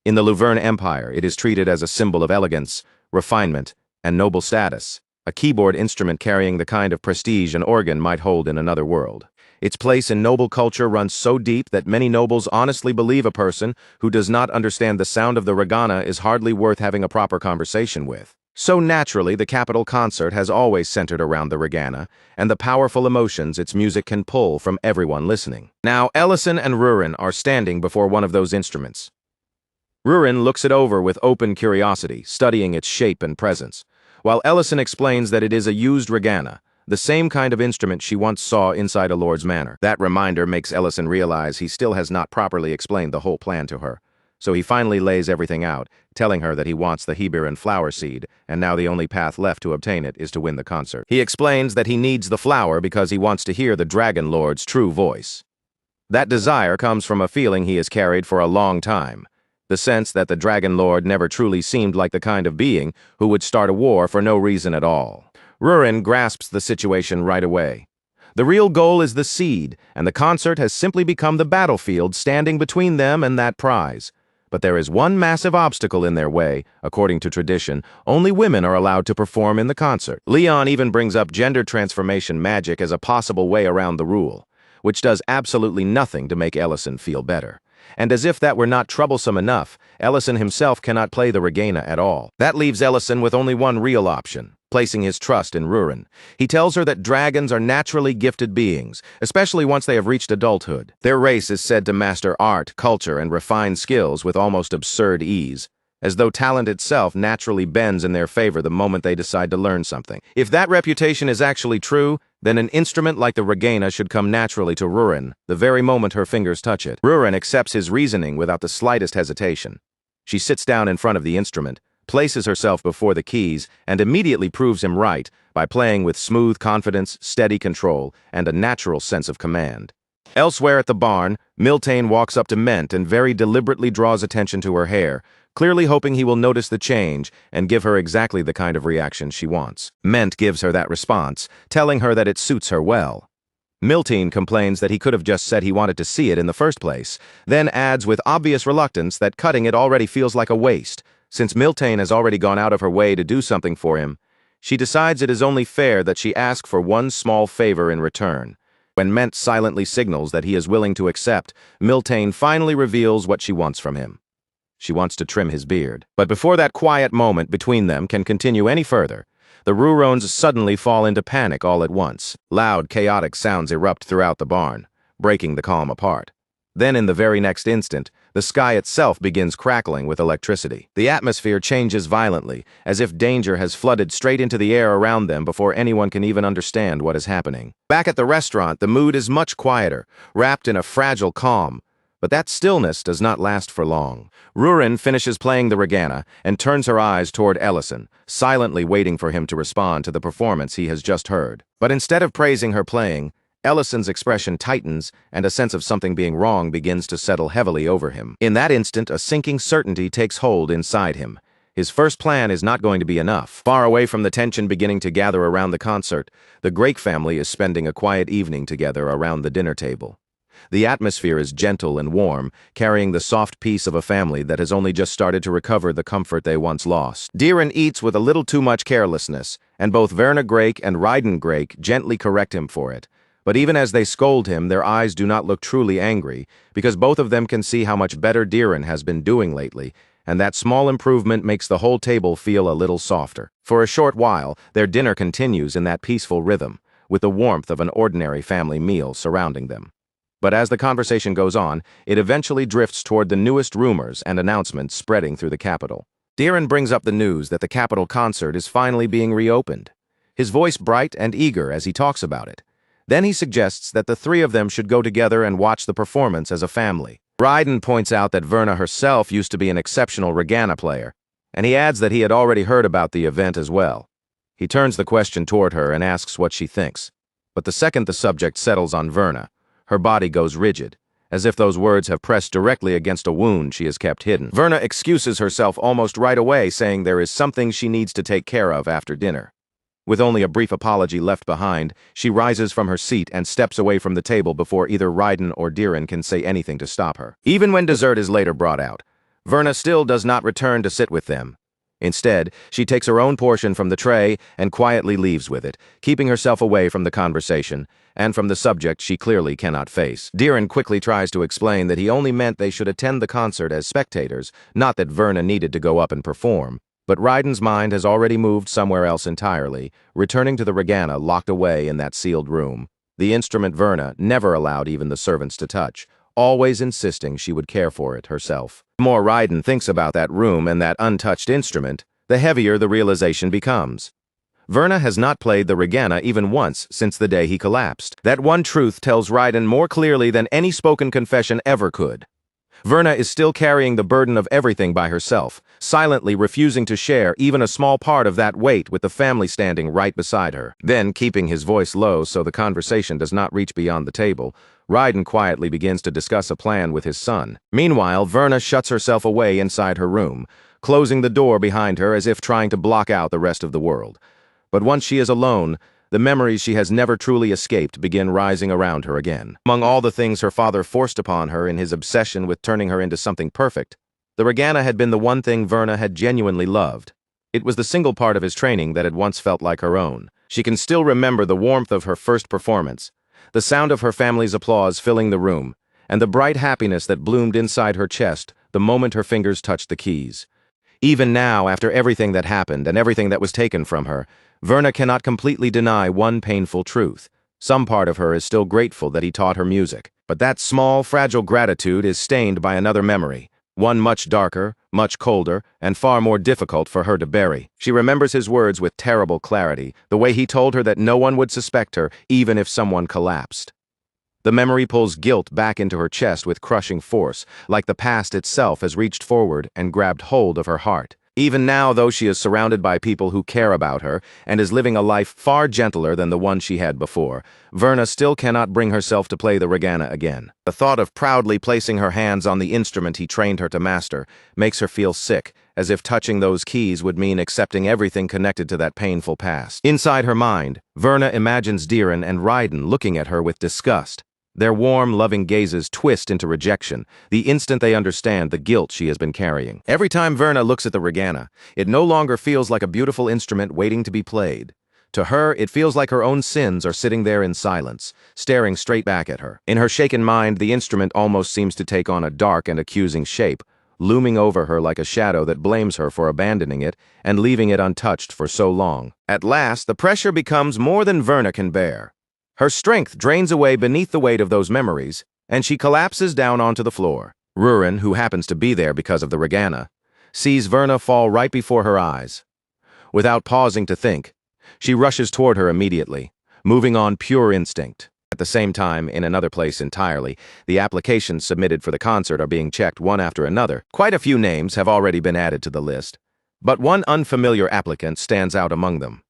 In the Luverne Empire, it is treated as a symbol of elegance, refinement, and noble status, a keyboard instrument carrying the kind of prestige an organ might hold in another world. Its place in noble culture runs so deep that many nobles honestly believe a person who does not understand the sound of the regana is hardly worth having a proper conversation with. So naturally, the capital concert has always centered around the regana and the powerful emotions its music can pull from everyone listening. Now, Ellison and Rurin are standing before one of those instruments. Rurin looks it over with open curiosity, studying its shape and presence, while Ellison explains that it is a used regana, the same kind of instrument she once saw inside a lord's manor. That reminder makes Ellison realize he still has not properly explained the whole plan to her, so he finally lays everything out, telling her that he wants the Heberan flower seed, and now the only path left to obtain it is to win the concert. He explains that he needs the flower because he wants to hear the Dragon Lord's true voice. That desire comes from a feeling he has carried for a long time, the sense that the Dragon Lord never truly seemed like the kind of being who would start a war for no reason at all. Rurin grasps the situation right away. The real goal is the seed, and the concert has simply become the battlefield standing between them and that prize. But there is one massive obstacle in their way. According to tradition, only women are allowed to perform in the concert. Leon even brings up gender transformation magic as a possible way around the rule, which does absolutely nothing to make Ellison feel better. And as if that were not troublesome enough, Ellison himself cannot play the regana at all. That leaves Ellison with only one real option, placing his trust in Rurin. He tells her that dragons are naturally gifted beings, especially once they have reached adulthood. Their race is said to master art, culture, and refined skills with almost absurd ease. as though talent itself naturally bends in their favor the moment they decide to learn something. If that reputation is actually true, then an instrument like the regana should come naturally to Rurin the very moment her fingers touch it. Rurin accepts his reasoning without the slightest hesitation. She sits down in front of the instrument, places herself before the keys, and immediately proves him right by playing with smooth confidence, steady control, and a natural sense of command. Elsewhere at the barn, Miltane walks up to Ment and very deliberately draws attention to her hair, clearly hoping he will notice the change and give her exactly the kind of reaction she wants. Ment gives her that response, telling her that it suits her well. Miltane complains that he could have just said he wanted to see it in the first place, then adds with obvious reluctance that cutting it already feels like a waste. Since Miltane has already gone out of her way to do something for him, she decides it is only fair that she ask for one small favor in return. When Ment silently signals that he is willing to accept, Miltane finally reveals what she wants from him. She wants to trim his beard. But before that quiet moment between them can continue any further, the Rurons suddenly fall into panic all at once. Loud, chaotic sounds erupt throughout the barn, breaking the calm apart. Then in the very next instant, the sky itself begins crackling with electricity. The atmosphere changes violently, as if danger has flooded straight into the air around them before anyone can even understand what is happening. Back at the restaurant, the mood is much quieter, wrapped in a fragile calm. But that stillness does not last for long. Rurin finishes playing the regana and turns her eyes toward Ellison, silently waiting for him to respond to the performance he has just heard. But instead of praising her playing, Ellison's expression tightens and a sense of something being wrong begins to settle heavily over him. In that instant, a sinking certainty takes hold inside him. His first plan is not going to be enough. Far away from the tension beginning to gather around the concert, the Drake family is spending a quiet evening together around the dinner table. The atmosphere is gentle and warm, carrying the soft peace of a family that has only just started to recover the comfort they once lost. Diren eats with a little too much carelessness, and both Verna Drake and Ryden Drake gently correct him for it. But even as they scold him, their eyes do not look truly angry, because both of them can see how much better Diren has been doing lately, and that small improvement makes the whole table feel a little softer. For a short while, their dinner continues in that peaceful rhythm, with the warmth of an ordinary family meal surrounding them. But as the conversation goes on, it eventually drifts toward the newest rumors and announcements spreading through the capital. Diren brings up the news that the capital concert is finally being reopened, his voice bright and eager as he talks about it. Then he suggests that the three of them should go together and watch the performance as a family. Ryden points out that Verna herself used to be an exceptional regana player, and he adds that he had already heard about the event as well. He turns the question toward her and asks what she thinks. But the second the subject settles on Verna, her body goes rigid, as if those words have pressed directly against a wound she has kept hidden. Verna excuses herself almost right away, saying there is something she needs to take care of after dinner. With only a brief apology left behind, she rises from her seat and steps away from the table before either Ryden or Diren can say anything to stop her. Even when dessert is later brought out, Verna still does not return to sit with them. Instead, she takes her own portion from the tray and quietly leaves with it, keeping herself away from the conversation and from the subject she clearly cannot face. Diren quickly tries to explain that he only meant they should attend the concert as spectators, not that Verna needed to go up and perform. But Ryden's mind has already moved somewhere else entirely, returning to the regana locked away in that sealed room. The instrument Verna never allowed even the servants to touch, always insisting she would care for it herself. The more Ryden thinks about that room and that untouched instrument, the heavier the realization becomes. Verna has not played the regana even once since the day he collapsed. That one truth tells Ryden more clearly than any spoken confession ever could. Verna is still carrying the burden of everything by herself, silently refusing to share even a small part of that weight with the family standing right beside her. Then, keeping his voice low so the conversation does not reach beyond the table, Ryden quietly begins to discuss a plan with his son. Meanwhile, Verna shuts herself away inside her room, closing the door behind her as if trying to block out the rest of the world. But once she is alone, the memories she has never truly escaped begin rising around her again. Among all the things her father forced upon her in his obsession with turning her into something perfect, the regana had been the one thing Verna had genuinely loved. It was the single part of his training that had once felt like her own. She can still remember the warmth of her first performance, the sound of her family's applause filling the room, and the bright happiness that bloomed inside her chest the moment her fingers touched the keys. Even now, after everything that happened and everything that was taken from her, Verna cannot completely deny one painful truth. Some part of her is still grateful that he taught her music, but that small, fragile gratitude is stained by another memory, one much darker, much colder, and far more difficult for her to bury. She remembers his words with terrible clarity, the way he told her that no one would suspect her, even if someone collapsed. The memory pulls guilt back into her chest with crushing force, like the past itself has reached forward and grabbed hold of her heart. Even now, though she is surrounded by people who care about her and is living a life far gentler than the one she had before, Verna still cannot bring herself to play the regana again. The thought of proudly placing her hands on the instrument he trained her to master makes her feel sick, as if touching those keys would mean accepting everything connected to that painful past. Inside her mind, Verna imagines Diren and Raiden looking at her with disgust. Their warm, loving gazes twist into rejection, the instant they understand the guilt she has been carrying. Every time Verna looks at the regana, it no longer feels like a beautiful instrument waiting to be played. To her, it feels like her own sins are sitting there in silence, staring straight back at her. In her shaken mind, the instrument almost seems to take on a dark and accusing shape, looming over her like a shadow that blames her for abandoning it and leaving it untouched for so long. At last, the pressure becomes more than Verna can bear. Her strength drains away beneath the weight of those memories, and she collapses down onto the floor. Rurin, who happens to be there because of the regana, sees Verna fall right before her eyes. Without pausing to think, she rushes toward her immediately, moving on pure instinct. At the same time, in another place entirely, the applications submitted for the concert are being checked one after another. Quite a few names have already been added to the list, but one unfamiliar applicant stands out among them.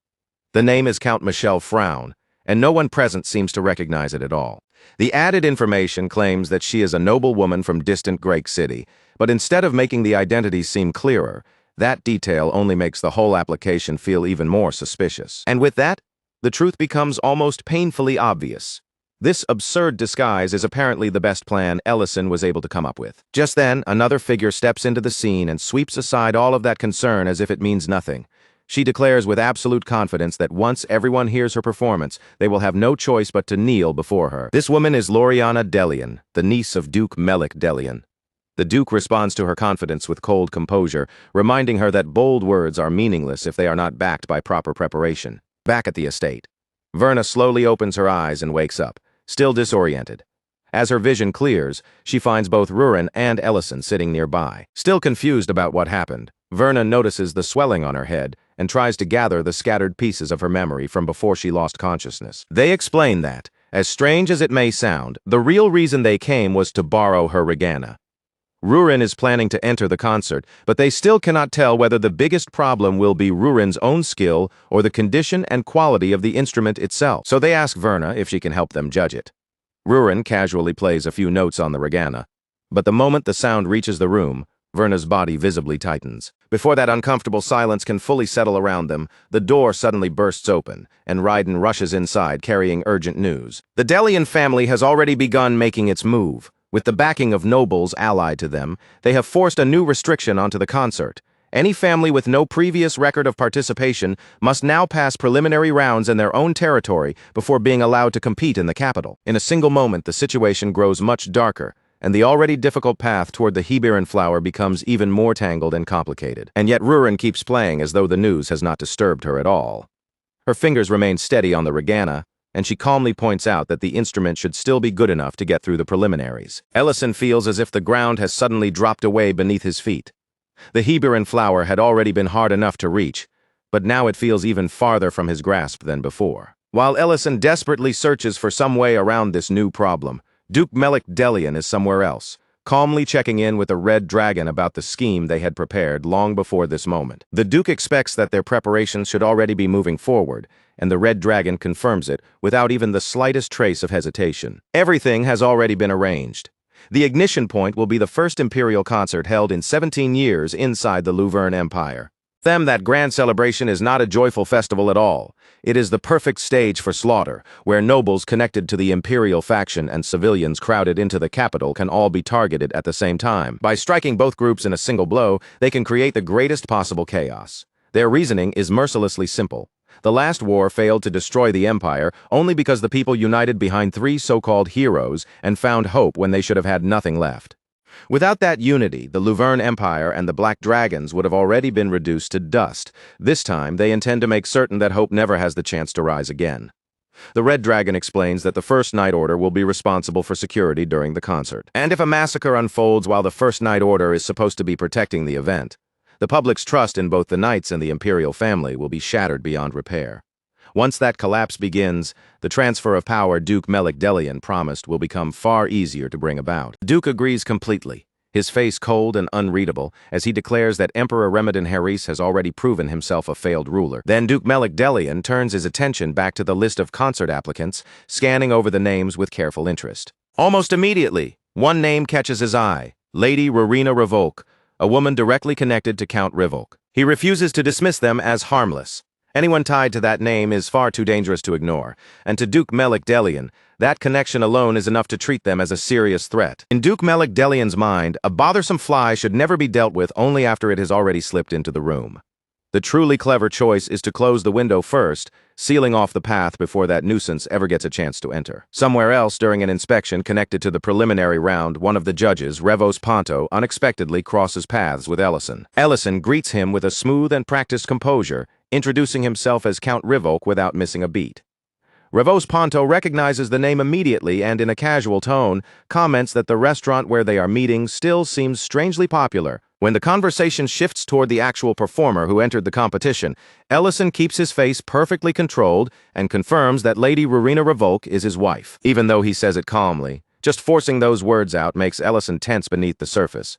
The name is Count Michelle Frown, and no one present seems to recognize it at all. The added information claims that she is a noble woman from distant Greek city, but instead of making the identity seem clearer, that detail only makes the whole application feel even more suspicious. And with that, the truth becomes almost painfully obvious. This absurd disguise is apparently the best plan Ellison was able to come up with. Just then, another figure steps into the scene and sweeps aside all of that concern as if it means nothing. She declares with absolute confidence that once everyone hears her performance, they will have no choice but to kneel before her. This woman is Loriana Delian, the niece of Duke Melik Delian. The Duke responds to her confidence with cold composure, reminding her that bold words are meaningless if they are not backed by proper preparation. Back at the estate, Verna slowly opens her eyes and wakes up, still disoriented. As her vision clears, she finds both Rurin and Ellison sitting nearby. Still confused about what happened, Verna notices the swelling on her head and tries to gather the scattered pieces of her memory from before she lost consciousness. They explain that, as strange as it may sound, the real reason they came was to borrow her regana. Rurin is planning to enter the concert, but they still cannot tell whether the biggest problem will be Rurin's own skill or the condition and quality of the instrument itself. So they ask Verna if she can help them judge it. Rurin casually plays a few notes on the regana, but the moment the sound reaches the room, Verna's body visibly tightens. Before that uncomfortable silence can fully settle around them, the door suddenly bursts open, and Raiden rushes inside carrying urgent news. The Delian family has already begun making its move. With the backing of nobles allied to them, they have forced a new restriction onto the concert. Any family with no previous record of participation must now pass preliminary rounds in their own territory before being allowed to compete in the capital. In a single moment, the situation grows much darker, and the already difficult path toward the Heberan flower becomes even more tangled and complicated. And yet Rurin keeps playing as though the news has not disturbed her at all. Her fingers remain steady on the regana, and she calmly points out that the instrument should still be good enough to get through the preliminaries. Ellison feels as if the ground has suddenly dropped away beneath his feet. The Heberan flower had already been hard enough to reach, but now it feels even farther from his grasp than before. While Ellison desperately searches for some way around this new problem, Duke Melik Delian is somewhere else, calmly checking in with the Red Dragon about the scheme they had prepared long before this moment. The Duke expects that their preparations should already be moving forward, and the Red Dragon confirms it without even the slightest trace of hesitation. Everything has already been arranged. The ignition point will be the first imperial concert held in 17 years inside the Luverne Empire. For them, that grand celebration is not a joyful festival at all. It is the perfect stage for slaughter, where nobles connected to the imperial faction and civilians crowded into the capital can all be targeted at the same time. By striking both groups in a single blow, they can create the greatest possible chaos. Their reasoning is mercilessly simple. The last war failed to destroy the empire only because the people united behind three so-called heroes and found hope when they should have had nothing left. Without that unity, the Luverne Empire and the Black Dragons would have already been reduced to dust. This time, they intend to make certain that hope never has the chance to rise again. The Red Dragon explains that the First Night Order will be responsible for security during the concert. And if a massacre unfolds while the First Night Order is supposed to be protecting the event, the public's trust in both the Knights and the Imperial family will be shattered beyond repair. Once that collapse begins, the transfer of power Duke Melik promised will become far easier to bring about. The Duke agrees completely, his face cold and unreadable, as he declares that Emperor Ramadan Haris has already proven himself a failed ruler. Then Duke Melik turns his attention back to the list of concert applicants, scanning over the names with careful interest. Almost immediately, one name catches his eye: Lady Rurina Revolk, a woman directly connected to Count Revolk. He refuses to dismiss them as harmless. Anyone tied to that name is far too dangerous to ignore, and to Duke Melik that connection alone is enough to treat them as a serious threat. In Duke Melik mind, a bothersome fly should never be dealt with only after it has already slipped into the room. The truly clever choice is to close the window first, sealing off the path before that nuisance ever gets a chance to enter. Somewhere else during an inspection connected to the preliminary round, one of the judges, Revos Ponto, unexpectedly crosses paths with Ellison. Ellison greets him with a smooth and practiced composure, introducing himself as Count Revolk without missing a beat. Revos Ponto recognizes the name immediately and, in a casual tone, comments that the restaurant where they are meeting still seems strangely popular. When the conversation shifts toward the actual performer who entered the competition, Ellison keeps his face perfectly controlled and confirms that Lady Rurina Revolk is his wife. Even though he says it calmly, just forcing those words out makes Ellison tense beneath the surface.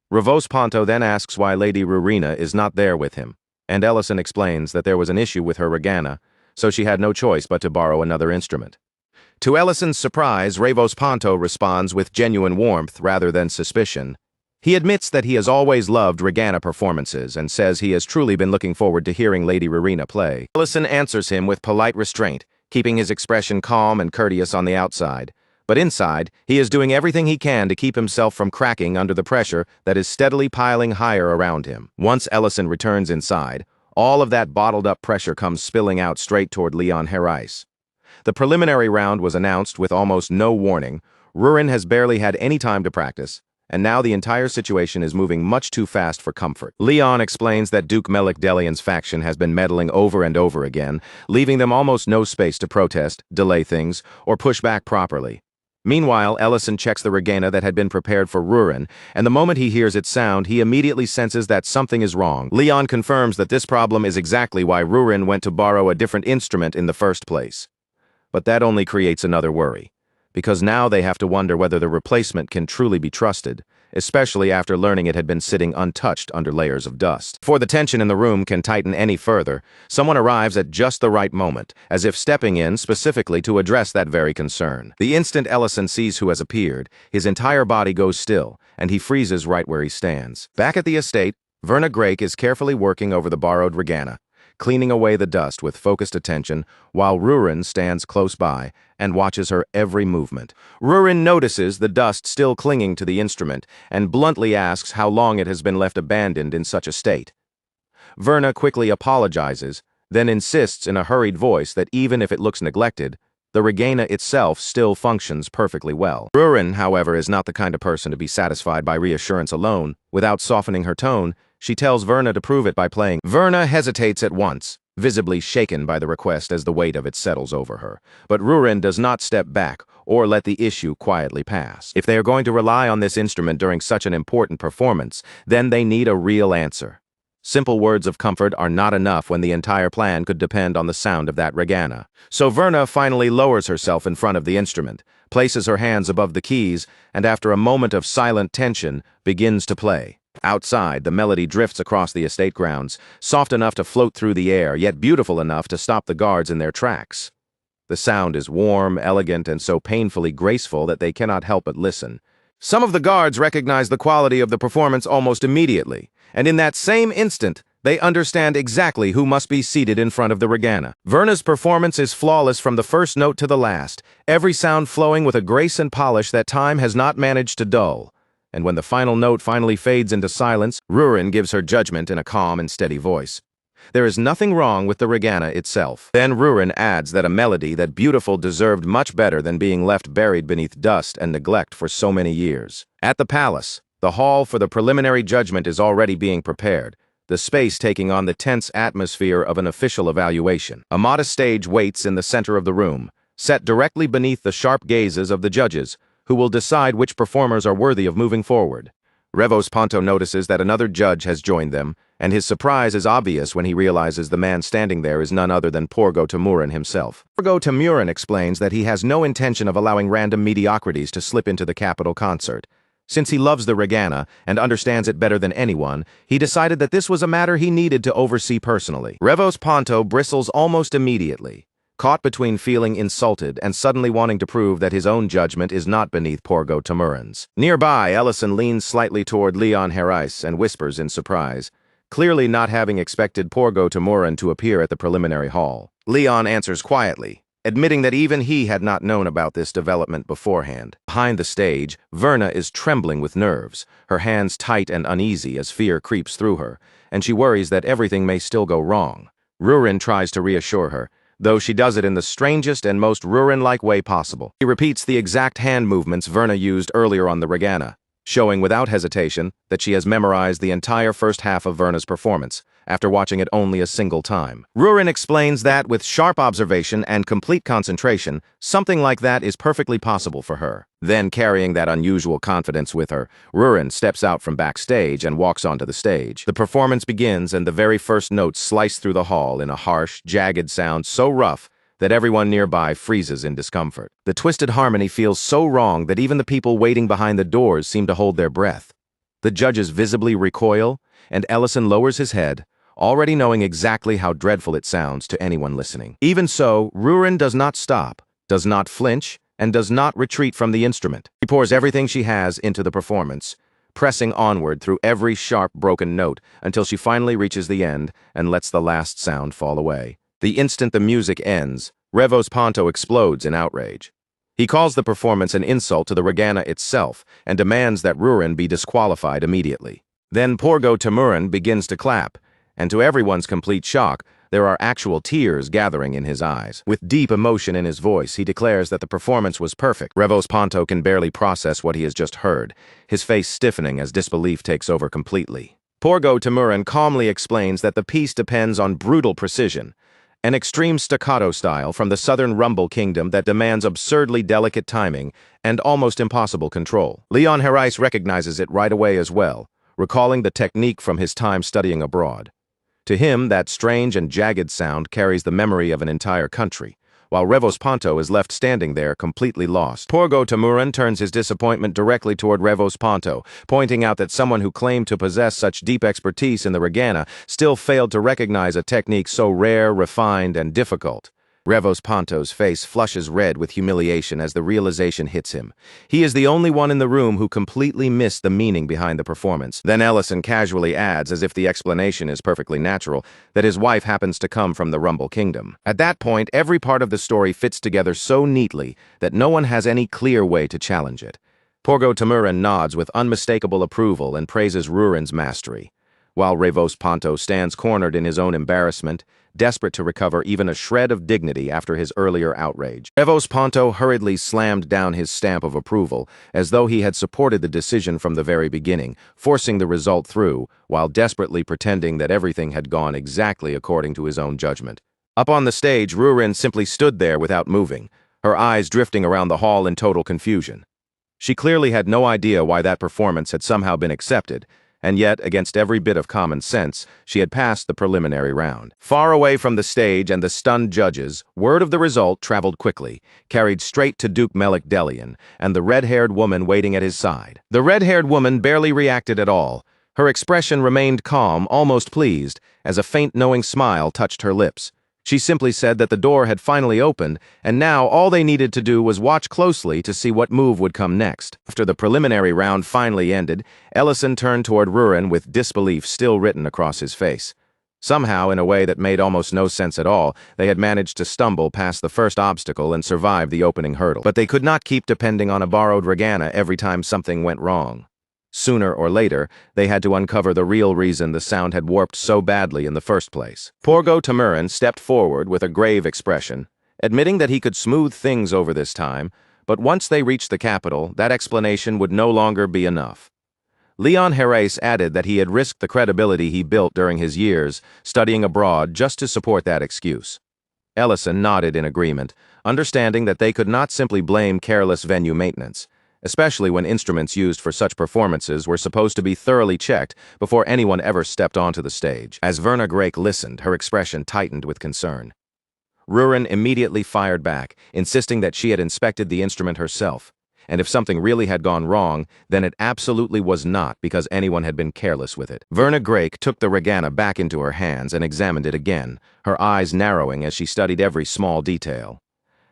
Revos Ponto then asks why Lady Rurina is not there with him, and Ellison explains that there was an issue with her regana, so she had no choice but to borrow another instrument. To Ellison's surprise, Revos Ponto responds with genuine warmth rather than suspicion. He admits that he has always loved regana performances and says he has truly been looking forward to hearing Lady Rurina play. Ellison answers him with polite restraint, keeping his expression calm and courteous on the outside. But inside, he is doing everything he can to keep himself from cracking under the pressure that is steadily piling higher around him. Once Ellison returns inside, all of that bottled-up pressure comes spilling out straight toward Leon Haris. The preliminary round was announced with almost no warning. Rurin has barely had any time to practice, and now the entire situation is moving much too fast for comfort. Leon explains that Duke Melik faction has been meddling over and over again, leaving them almost no space to protest, delay things, or push back properly. Meanwhile, Ellison checks the regana that had been prepared for Rurin, and the moment he hears its sound, he immediately senses that something is wrong. Leon confirms that this problem is exactly why Rurin went to borrow a different instrument in the first place. But that only creates another worry, because now they have to wonder whether the replacement can truly be trusted, especially after learning it had been sitting untouched under layers of dust. Before the tension in the room can tighten any further, someone arrives at just the right moment, as if stepping in specifically to address that very concern. The instant Ellison sees who has appeared, his entire body goes still, and he freezes right where he stands. Back at the estate, Verna Grake is carefully working over the borrowed regana, cleaning away the dust with focused attention, while Rurin stands close by and watches her every movement. Rurin notices the dust still clinging to the instrument and bluntly asks how long it has been left abandoned in such a state. Verna quickly apologizes, then insists in a hurried voice that even if it looks neglected, the regana itself still functions perfectly well. Rurin, however, is not the kind of person to be satisfied by reassurance alone. Without softening her tone, she tells Verna to prove it by playing. Verna hesitates at once, visibly shaken by the request as the weight of it settles over her. But Rurin does not step back or let the issue quietly pass. If they are going to rely on this instrument during such an important performance, then they need a real answer. Simple words of comfort are not enough when the entire plan could depend on the sound of that regana. So Verna finally lowers herself in front of the instrument, places her hands above the keys, and after a moment of silent tension, begins to play. Outside, the melody drifts across the estate grounds, soft enough to float through the air, yet beautiful enough to stop the guards in their tracks. The sound is warm, elegant, and so painfully graceful that they cannot help but listen. Some of the guards recognize the quality of the performance almost immediately, and in that same instant, they understand exactly who must be seated in front of the regana. Verna's performance is flawless from the first note to the last, every sound flowing with a grace and polish that time has not managed to dull. And when the final note finally fades into silence, Rurin gives her judgment in a calm and steady voice. There is nothing wrong with the regana itself. Then Rurin adds that a melody that beautiful deserved much better than being left buried beneath dust and neglect for so many years. At the palace, the hall for the preliminary judgment is already being prepared. the space taking on the tense atmosphere of an official evaluation. A modest stage waits in the center of the room, set directly beneath the sharp gazes of the judges, who will decide which performers are worthy of moving forward. Revos Ponto notices that another judge has joined them, and his surprise is obvious when he realizes the man standing there is none other than Porgo Tamuran himself. Porgo Tamuran explains that he has no intention of allowing random mediocrities to slip into the Capitol concert. Since he loves the regana and understands it better than anyone, he decided that this was a matter he needed to oversee personally. Revos Ponto bristles almost immediately, caught between feeling insulted and suddenly wanting to prove that his own judgment is not beneath Porgo Tamuran's. Nearby, Ellison leans slightly toward Leon Herais and whispers in surprise, clearly not having expected Porgo Tamuran to appear at the preliminary hall. Leon answers quietly, admitting that even he had not known about this development beforehand. Behind the stage, Verna is trembling with nerves, her hands tight and uneasy as fear creeps through her, and she worries that everything may still go wrong. Rurin tries to reassure her, though she does it in the strangest and most Rurin-like way possible. He repeats the exact hand movements Verna used earlier on the regana, showing without hesitation that she has memorized the entire first half of Verna's performance, after watching it only a single time. Rurin explains that, with sharp observation and complete concentration, something like that is perfectly possible for her. Then, carrying that unusual confidence with her, Rurin steps out from backstage and walks onto the stage. The performance begins, and the very first notes slice through the hall in a harsh, jagged sound so rough that everyone nearby freezes in discomfort. The twisted harmony feels so wrong that even the people waiting behind the doors seem to hold their breath. The judges visibly recoil, and Ellison lowers his head, already knowing exactly how dreadful it sounds to anyone listening. Even so, Rurin does not stop, does not flinch, and does not retreat from the instrument. She pours everything she has into the performance, pressing onward through every sharp, broken note until she finally reaches the end and lets the last sound fall away. The instant the music ends, Revos Ponto explodes in outrage. He calls the performance an insult to the regana itself and demands that Rurin be disqualified immediately. Then Porgo Tamuran begins to clap, and to everyone's complete shock, there are actual tears gathering in his eyes. With deep emotion in his voice, he declares that the performance was perfect. Revos Ponto can barely process what he has just heard, his face stiffening as disbelief takes over completely. Porgo Tamuran calmly explains that the piece depends on brutal precision, an extreme staccato style from the Southern Rumble Kingdom that demands absurdly delicate timing and almost impossible control. Leon Herais recognizes it right away as well, recalling the technique from his time studying abroad. To him, that strange and jagged sound carries the memory of an entire country, while Revos Ponto is left standing there completely lost. Porgo Tamuran turns his disappointment directly toward Revos Ponto, pointing out that someone who claimed to possess such deep expertise in the regana still failed to recognize a technique so rare, refined, and difficult. Revos Ponto's face flushes red with humiliation as the realization hits him. He is the only one in the room who completely missed the meaning behind the performance. Then Ellison casually adds, as if the explanation is perfectly natural, that his wife happens to come from the Rumble Kingdom. At that point, every part of the story fits together so neatly that no one has any clear way to challenge it. Porgo Tamuran nods with unmistakable approval and praises Rurin's mastery, while Revos Ponto stands cornered in his own embarrassment, desperate to recover even a shred of dignity after his earlier outrage. Revos Ponto hurriedly slammed down his stamp of approval, as though he had supported the decision from the very beginning, forcing the result through, while desperately pretending that everything had gone exactly according to his own judgment. Up on the stage, Rurin simply stood there without moving, her eyes drifting around the hall in total confusion. She clearly had no idea why that performance had somehow been accepted, and yet, against every bit of common sense, she had passed the preliminary round. Far away from the stage and the stunned judges, word of the result traveled quickly, carried straight to Duke Melik Delian and the red-haired woman waiting at his side. The red-haired woman barely reacted at all. Her expression remained calm, almost pleased, as a faint knowing smile touched her lips. She simply said that the door had finally opened, and now all they needed to do was watch closely to see what move would come next. After the preliminary round finally ended, Ellison turned toward Rurin with disbelief still written across his face. Somehow, in a way that made almost no sense at all, they had managed to stumble past the first obstacle and survive the opening hurdle. But they could not keep depending on a borrowed regana every time something went wrong. Sooner or later, they had to uncover the real reason the sound had warped so badly in the first place. Porgo Tamuran stepped forward with a grave expression, admitting that he could smooth things over this time, but once they reached the capital, that explanation would no longer be enough. Leon Herrés added that he had risked the credibility he built during his years studying abroad just to support that excuse. Ellison nodded in agreement, understanding that they could not simply blame careless venue maintenance, especially when instruments used for such performances were supposed to be thoroughly checked before anyone ever stepped onto the stage. As Verna Grake listened, her expression tightened with concern. Rurin immediately fired back, insisting that she had inspected the instrument herself, and if something really had gone wrong, then it absolutely was not because anyone had been careless with it. Verna Grake took the regana back into her hands and examined it again, her eyes narrowing as she studied every small detail.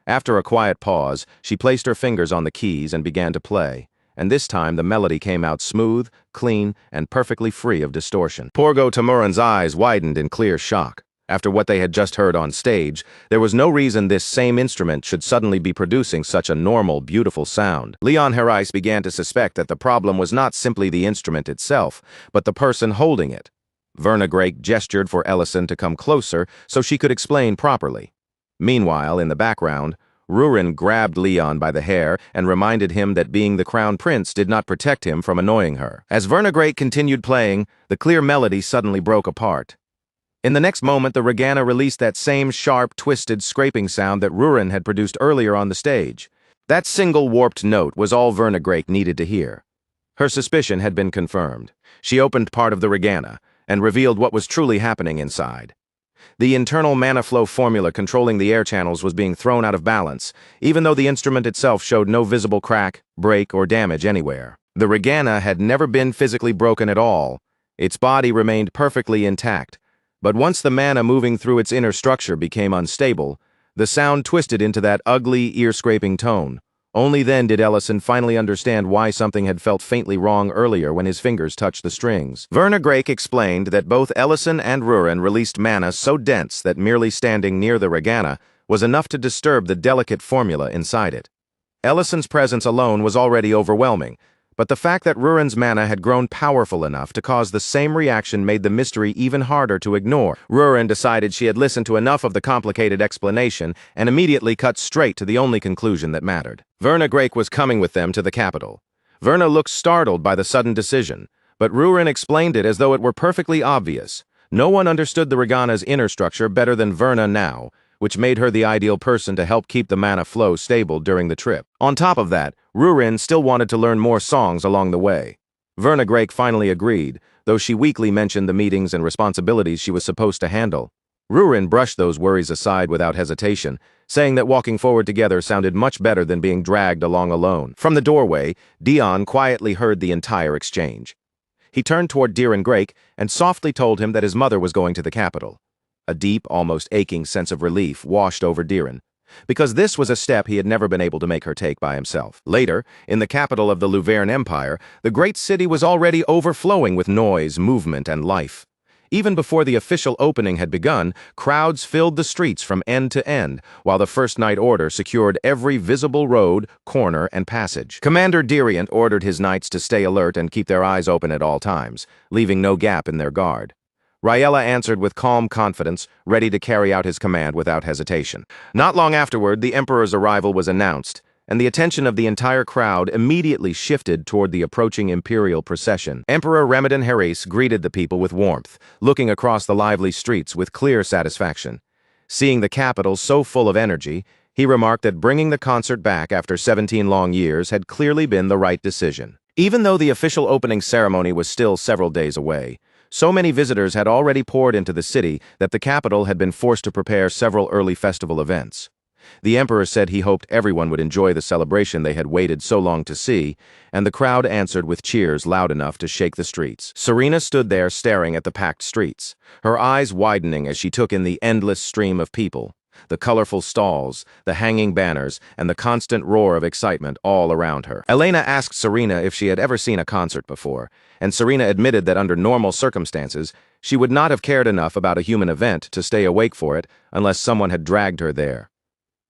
After a quiet pause, she placed her fingers on the keys and began to play, and this time the melody came out smooth, clean, and perfectly free of distortion. Porgo Tamuran's eyes widened in clear shock. After what they had just heard on stage, there was no reason this same instrument should suddenly be producing such a normal, beautiful sound. Leon Herrés began to suspect that the problem was not simply the instrument itself, but the person holding it. Verna Grake gestured for Ellison to come closer so she could explain properly. Meanwhile, in the background, Rurin grabbed Leon by the hair and reminded him that being the crown prince did not protect him from annoying her. As Verna Grake continued playing, the clear melody suddenly broke apart. In the next moment, the regana released that same sharp, twisted, scraping sound that Rurin had produced earlier on the stage. That single warped note was all Verna Grake needed to hear. Her suspicion had been confirmed. She opened part of the regana and revealed what was truly happening inside. The internal mana flow formula controlling the air channels was being thrown out of balance, even though the instrument itself showed no visible crack, break, or damage anywhere. The regana had never been physically broken at all. Its body remained perfectly intact. But once the mana moving through its inner structure became unstable, the sound twisted into that ugly, ear-scraping tone. Only then did Ellison finally understand why something had felt faintly wrong earlier when his fingers touched the strings. Verna Grake explained that both Ellison and Rurin released mana so dense that merely standing near the regana was enough to disturb the delicate formula inside it. Ellison's presence alone was already overwhelming, but the fact that Rurin's mana had grown powerful enough to cause the same reaction made the mystery even harder to ignore. Rurin decided she had listened to enough of the complicated explanation and immediately cut straight to the only conclusion that mattered. Verna Grake was coming with them to the capital. Verna looked startled by the sudden decision, but Rurin explained it as though it were perfectly obvious. No one understood the regana's inner structure better than Verna now, which made her the ideal person to help keep the mana flow stable during the trip. On top of that, Rurin still wanted to learn more songs along the way. Verna Grake finally agreed, though she weakly mentioned the meetings and responsibilities she was supposed to handle. Rurin brushed those worries aside without hesitation, saying that walking forward together sounded much better than being dragged along alone. From the doorway, Dion quietly heard the entire exchange. He turned toward Diron Grake and softly told him that his mother was going to the capital. A deep, almost aching sense of relief washed over Diron, because this was a step he had never been able to make her take by himself. Later, in the capital of the Luverne Empire, the great city was already overflowing with noise, movement, and life. Even before the official opening had begun, crowds filled the streets from end to end, while the First Night Order secured every visible road, corner, and passage. Commander Diriant ordered his knights to stay alert and keep their eyes open at all times, leaving no gap in their guard. Raella answered with calm confidence, ready to carry out his command without hesitation. Not long afterward, the Emperor's arrival was announced, and the attention of the entire crowd immediately shifted toward the approaching imperial procession. Emperor Ramadan Herrés greeted the people with warmth, looking across the lively streets with clear satisfaction. Seeing the capital so full of energy, he remarked that bringing the concert back after 17 long years had clearly been the right decision. Even though the official opening ceremony was still several days away, so many visitors had already poured into the city that the capital had been forced to prepare several early festival events. The emperor said he hoped everyone would enjoy the celebration they had waited so long to see, and the crowd answered with cheers loud enough to shake the streets. Serena stood there staring at the packed streets, her eyes widening as she took in the endless stream of people, the colorful stalls, the hanging banners, and the constant roar of excitement all around her. Elena asked Serena if she had ever seen a concert before, and Serena admitted that under normal circumstances, she would not have cared enough about a human event to stay awake for it unless someone had dragged her there.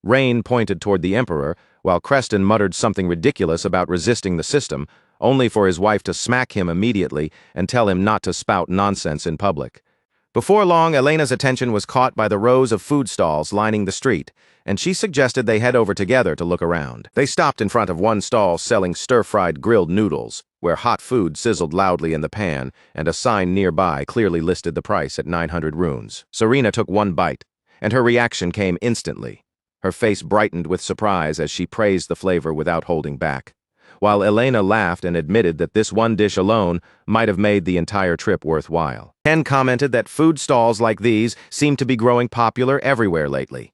Rain pointed toward the Emperor, while Creston muttered something ridiculous about resisting the system, only for his wife to smack him immediately and tell him not to spout nonsense in public. Before long, Elena's attention was caught by the rows of food stalls lining the street, and she suggested they head over together to look around. They stopped in front of one stall selling stir-fried grilled noodles. where hot food sizzled loudly in the pan, and a sign nearby clearly listed the price at 900 runes. Serena took one bite, and her reaction came instantly. Her face brightened with surprise as she praised the flavor without holding back, while Elena laughed and admitted that this one dish alone might have made the entire trip worthwhile. Ken commented that food stalls like these seemed to be growing popular everywhere lately.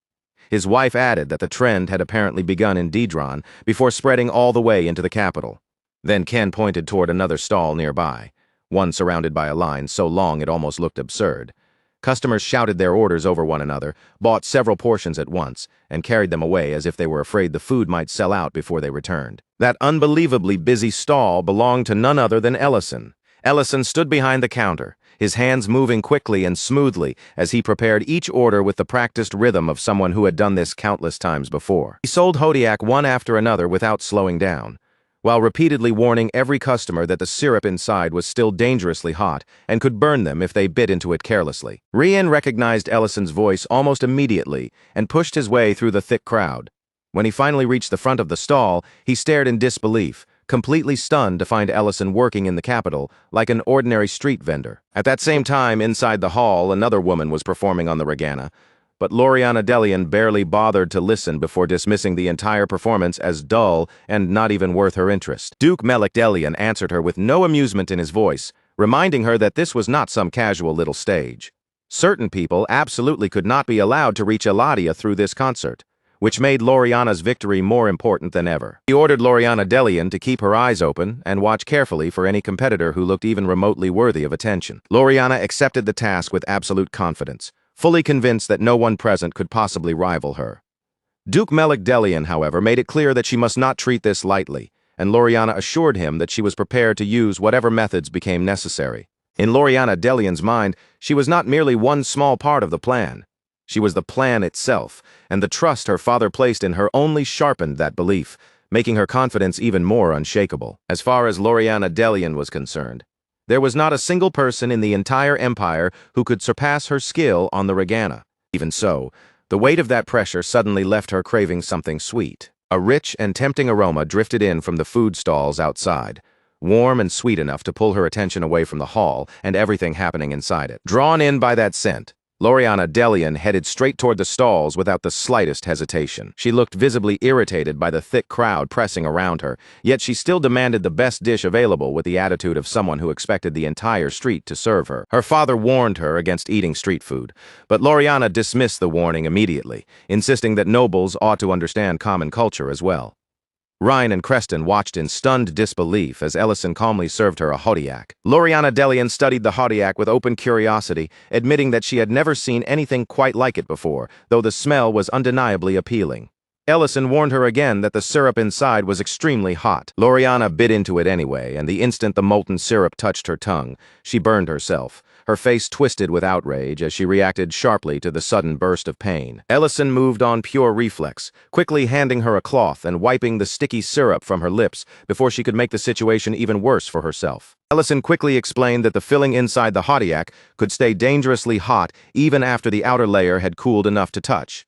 His wife added that the trend had apparently begun in Dronzer before spreading all the way into the capital. Then Ken pointed toward another stall nearby, one surrounded by a line so long it almost looked absurd. Customers shouted their orders over one another, bought several portions at once, and carried them away as if they were afraid the food might sell out before they returned. That unbelievably busy stall belonged to none other than Ellison. Ellison stood behind the counter, his hands moving quickly and smoothly as he prepared each order with the practiced rhythm of someone who had done this countless times before. He sold Hodiak one after another without slowing down, while repeatedly warning every customer that the syrup inside was still dangerously hot and could burn them if they bit into it carelessly. Rian recognized Ellison's voice almost immediately and pushed his way through the thick crowd. When he finally reached the front of the stall, he stared in disbelief, completely stunned to find Ellison working in the capital like an ordinary street vendor. At that same time, inside the hall, another woman was performing on the regana, but Loriana Delian barely bothered to listen before dismissing the entire performance as dull and not even worth her interest. Duke Melik Delian answered her with no amusement in his voice, reminding her that this was not some casual little stage. Certain people absolutely could not be allowed to reach Eladia through this concert, which made Loriana's victory more important than ever. He ordered Loriana Delian to keep her eyes open and watch carefully for any competitor who looked even remotely worthy of attention. Loriana accepted the task with absolute confidence, fully convinced that no one present could possibly rival her. Duke Melik Delian, however, made it clear that she must not treat this lightly, and Loriana assured him that she was prepared to use whatever methods became necessary. In Loriana Delian's mind, she was not merely one small part of the plan. She was the plan itself, and the trust her father placed in her only sharpened that belief, making her confidence even more unshakable. As far as Loriana Delian was concerned, there was not a single person in the entire empire who could surpass her skill on the regana. Even so, the weight of that pressure suddenly left her craving something sweet. A rich and tempting aroma drifted in from the food stalls outside, warm and sweet enough to pull her attention away from the hall and everything happening inside it. Drawn in by that scent, Loriana Delian headed straight toward the stalls without the slightest hesitation. She looked visibly irritated by the thick crowd pressing around her, yet she still demanded the best dish available with the attitude of someone who expected the entire street to serve her. Her father warned her against eating street food, but Loriana dismissed the warning immediately, insisting that nobles ought to understand common culture as well. Ryan and Creston watched in stunned disbelief as Ellison calmly served her a Hodiak. Loriana Delian studied the Hodiak with open curiosity, admitting that she had never seen anything quite like it before, though the smell was undeniably appealing. Ellison warned her again that the syrup inside was extremely hot. Loriana bit into it anyway, and the instant the molten syrup touched her tongue, she burned herself, her face twisted with outrage as she reacted sharply to the sudden burst of pain. Ellison moved on pure reflex, quickly handing her a cloth and wiping the sticky syrup from her lips before she could make the situation even worse for herself. Ellison quickly explained that the filling inside the Hodiak could stay dangerously hot even after the outer layer had cooled enough to touch.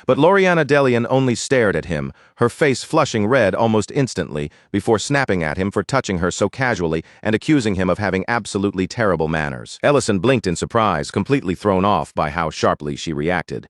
But Loriana Delian only stared at him, her face flushing red almost instantly, before snapping at him for touching her so casually and accusing him of having absolutely terrible manners. Ellison blinked in surprise, completely thrown off by how sharply she reacted.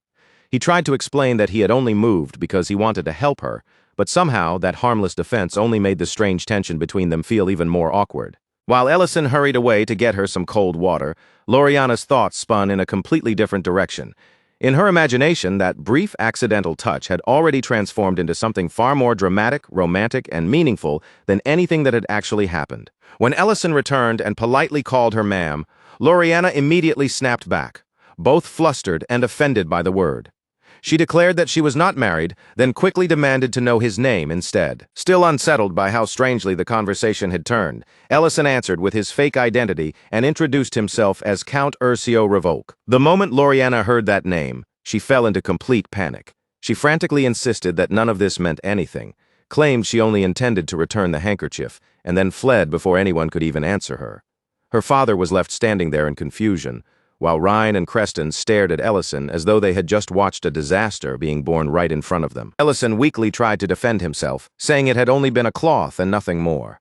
He tried to explain that he had only moved because he wanted to help her, but somehow that harmless defense only made the strange tension between them feel even more awkward. While Ellison hurried away to get her some cold water, Loriana's thoughts spun in a completely different direction. In her imagination, that brief accidental touch had already transformed into something far more dramatic, romantic, and meaningful than anything that had actually happened. When Ellison returned and politely called her ma'am, Loriana immediately snapped back, both flustered and offended by the word. She declared that she was not married, then quickly demanded to know his name instead. Still unsettled by how strangely the conversation had turned, Ellison answered with his fake identity and introduced himself as Count Ursio Revoke. The moment Loriana heard that name, she fell into complete panic. She frantically insisted that none of this meant anything, claimed she only intended to return the handkerchief, and then fled before anyone could even answer her. Her father was left standing there in confusion, while Ryan and Creston stared at Ellison as though they had just watched a disaster being born right in front of them. Ellison weakly tried to defend himself, saying it had only been a cloth and nothing more.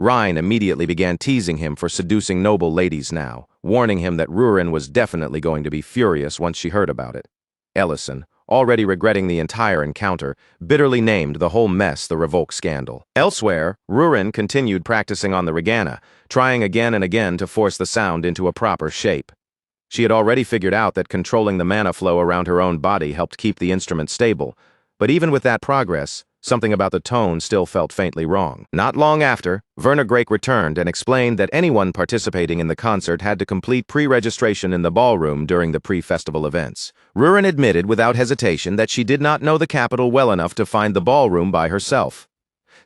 Rhine immediately began teasing him for seducing noble ladies now, warning him that Rurin was definitely going to be furious once she heard about it. Ellison, already regretting the entire encounter, bitterly named the whole mess the Revoke scandal. Elsewhere, Rurin continued practicing on the regana, trying again and again to force the sound into a proper shape. She had already figured out that controlling the mana flow around her own body helped keep the instrument stable, but even with that progress, something about the tone still felt faintly wrong. Not long after, Werner Grake returned and explained that anyone participating in the concert had to complete pre-registration in the ballroom during the pre-festival events. Rurin admitted without hesitation that she did not know the capital well enough to find the ballroom by herself.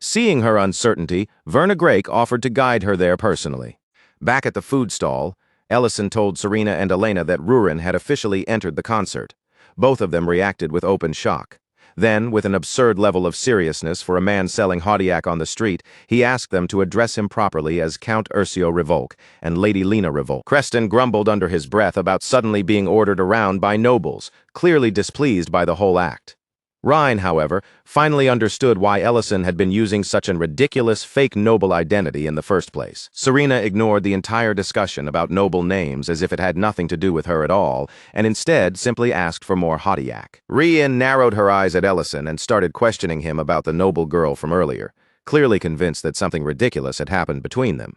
Seeing her uncertainty, Werner Grake offered to guide her there personally. Back at the food stall, Ellison told Serena and Elena that Rurin had officially entered the concert. Both of them reacted with open shock. Then, with an absurd level of seriousness for a man selling Haudiac on the street, he asked them to address him properly as Count Ursio Revoke and Lady Lena Revoke. Creston grumbled under his breath about suddenly being ordered around by nobles, clearly displeased by the whole act. Rhine, however, finally understood why Ellison had been using such a ridiculous fake noble identity in the first place. Serena ignored the entire discussion about noble names as if it had nothing to do with her at all, and instead simply asked for more Haudiac. Rien narrowed her eyes at Ellison and started questioning him about the noble girl from earlier, clearly convinced that something ridiculous had happened between them.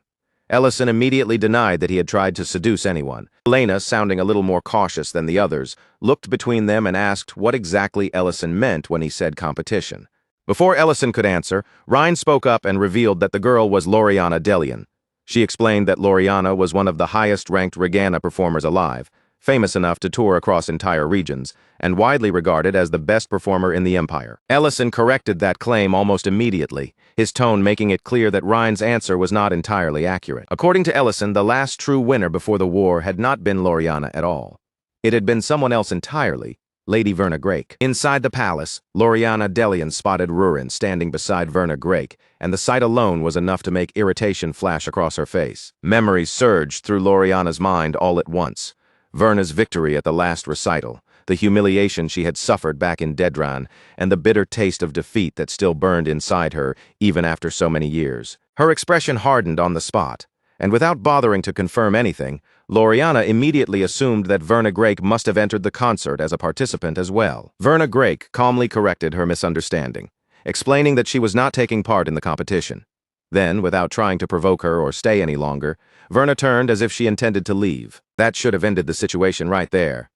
Ellison immediately denied that he had tried to seduce anyone. Elena, sounding a little more cautious than the others, looked between them and asked what exactly Ellison meant when he said competition. Before Ellison could answer, Rhine spoke up and revealed that the girl was Loriana Delian. She explained that Loriana was one of the highest-ranked regana performers alive, famous enough to tour across entire regions, and widely regarded as the best performer in the Empire. Ellison corrected that claim almost immediately, his tone making it clear that Rhine's answer was not entirely accurate. According to Ellison, the last true winner before the war had not been Loriana at all. It had been someone else entirely, Lady Werner Grake. Inside the palace, Loriana Delian spotted Rurin standing beside Werner Grake, and the sight alone was enough to make irritation flash across her face. Memories surged through Loriana's mind all at once. Werner's victory at the last recital, the humiliation she had suffered back in Dedran, and the bitter taste of defeat that still burned inside her even after so many years. Her expression hardened on the spot, and without bothering to confirm anything, Loriana immediately assumed that Werner Grake must have entered the concert as a participant as well. Werner Grake calmly corrected her misunderstanding, explaining that she was not taking part in the competition. Then, without trying to provoke her or stay any longer, Werner turned as if she intended to leave. That should have ended the situation right there.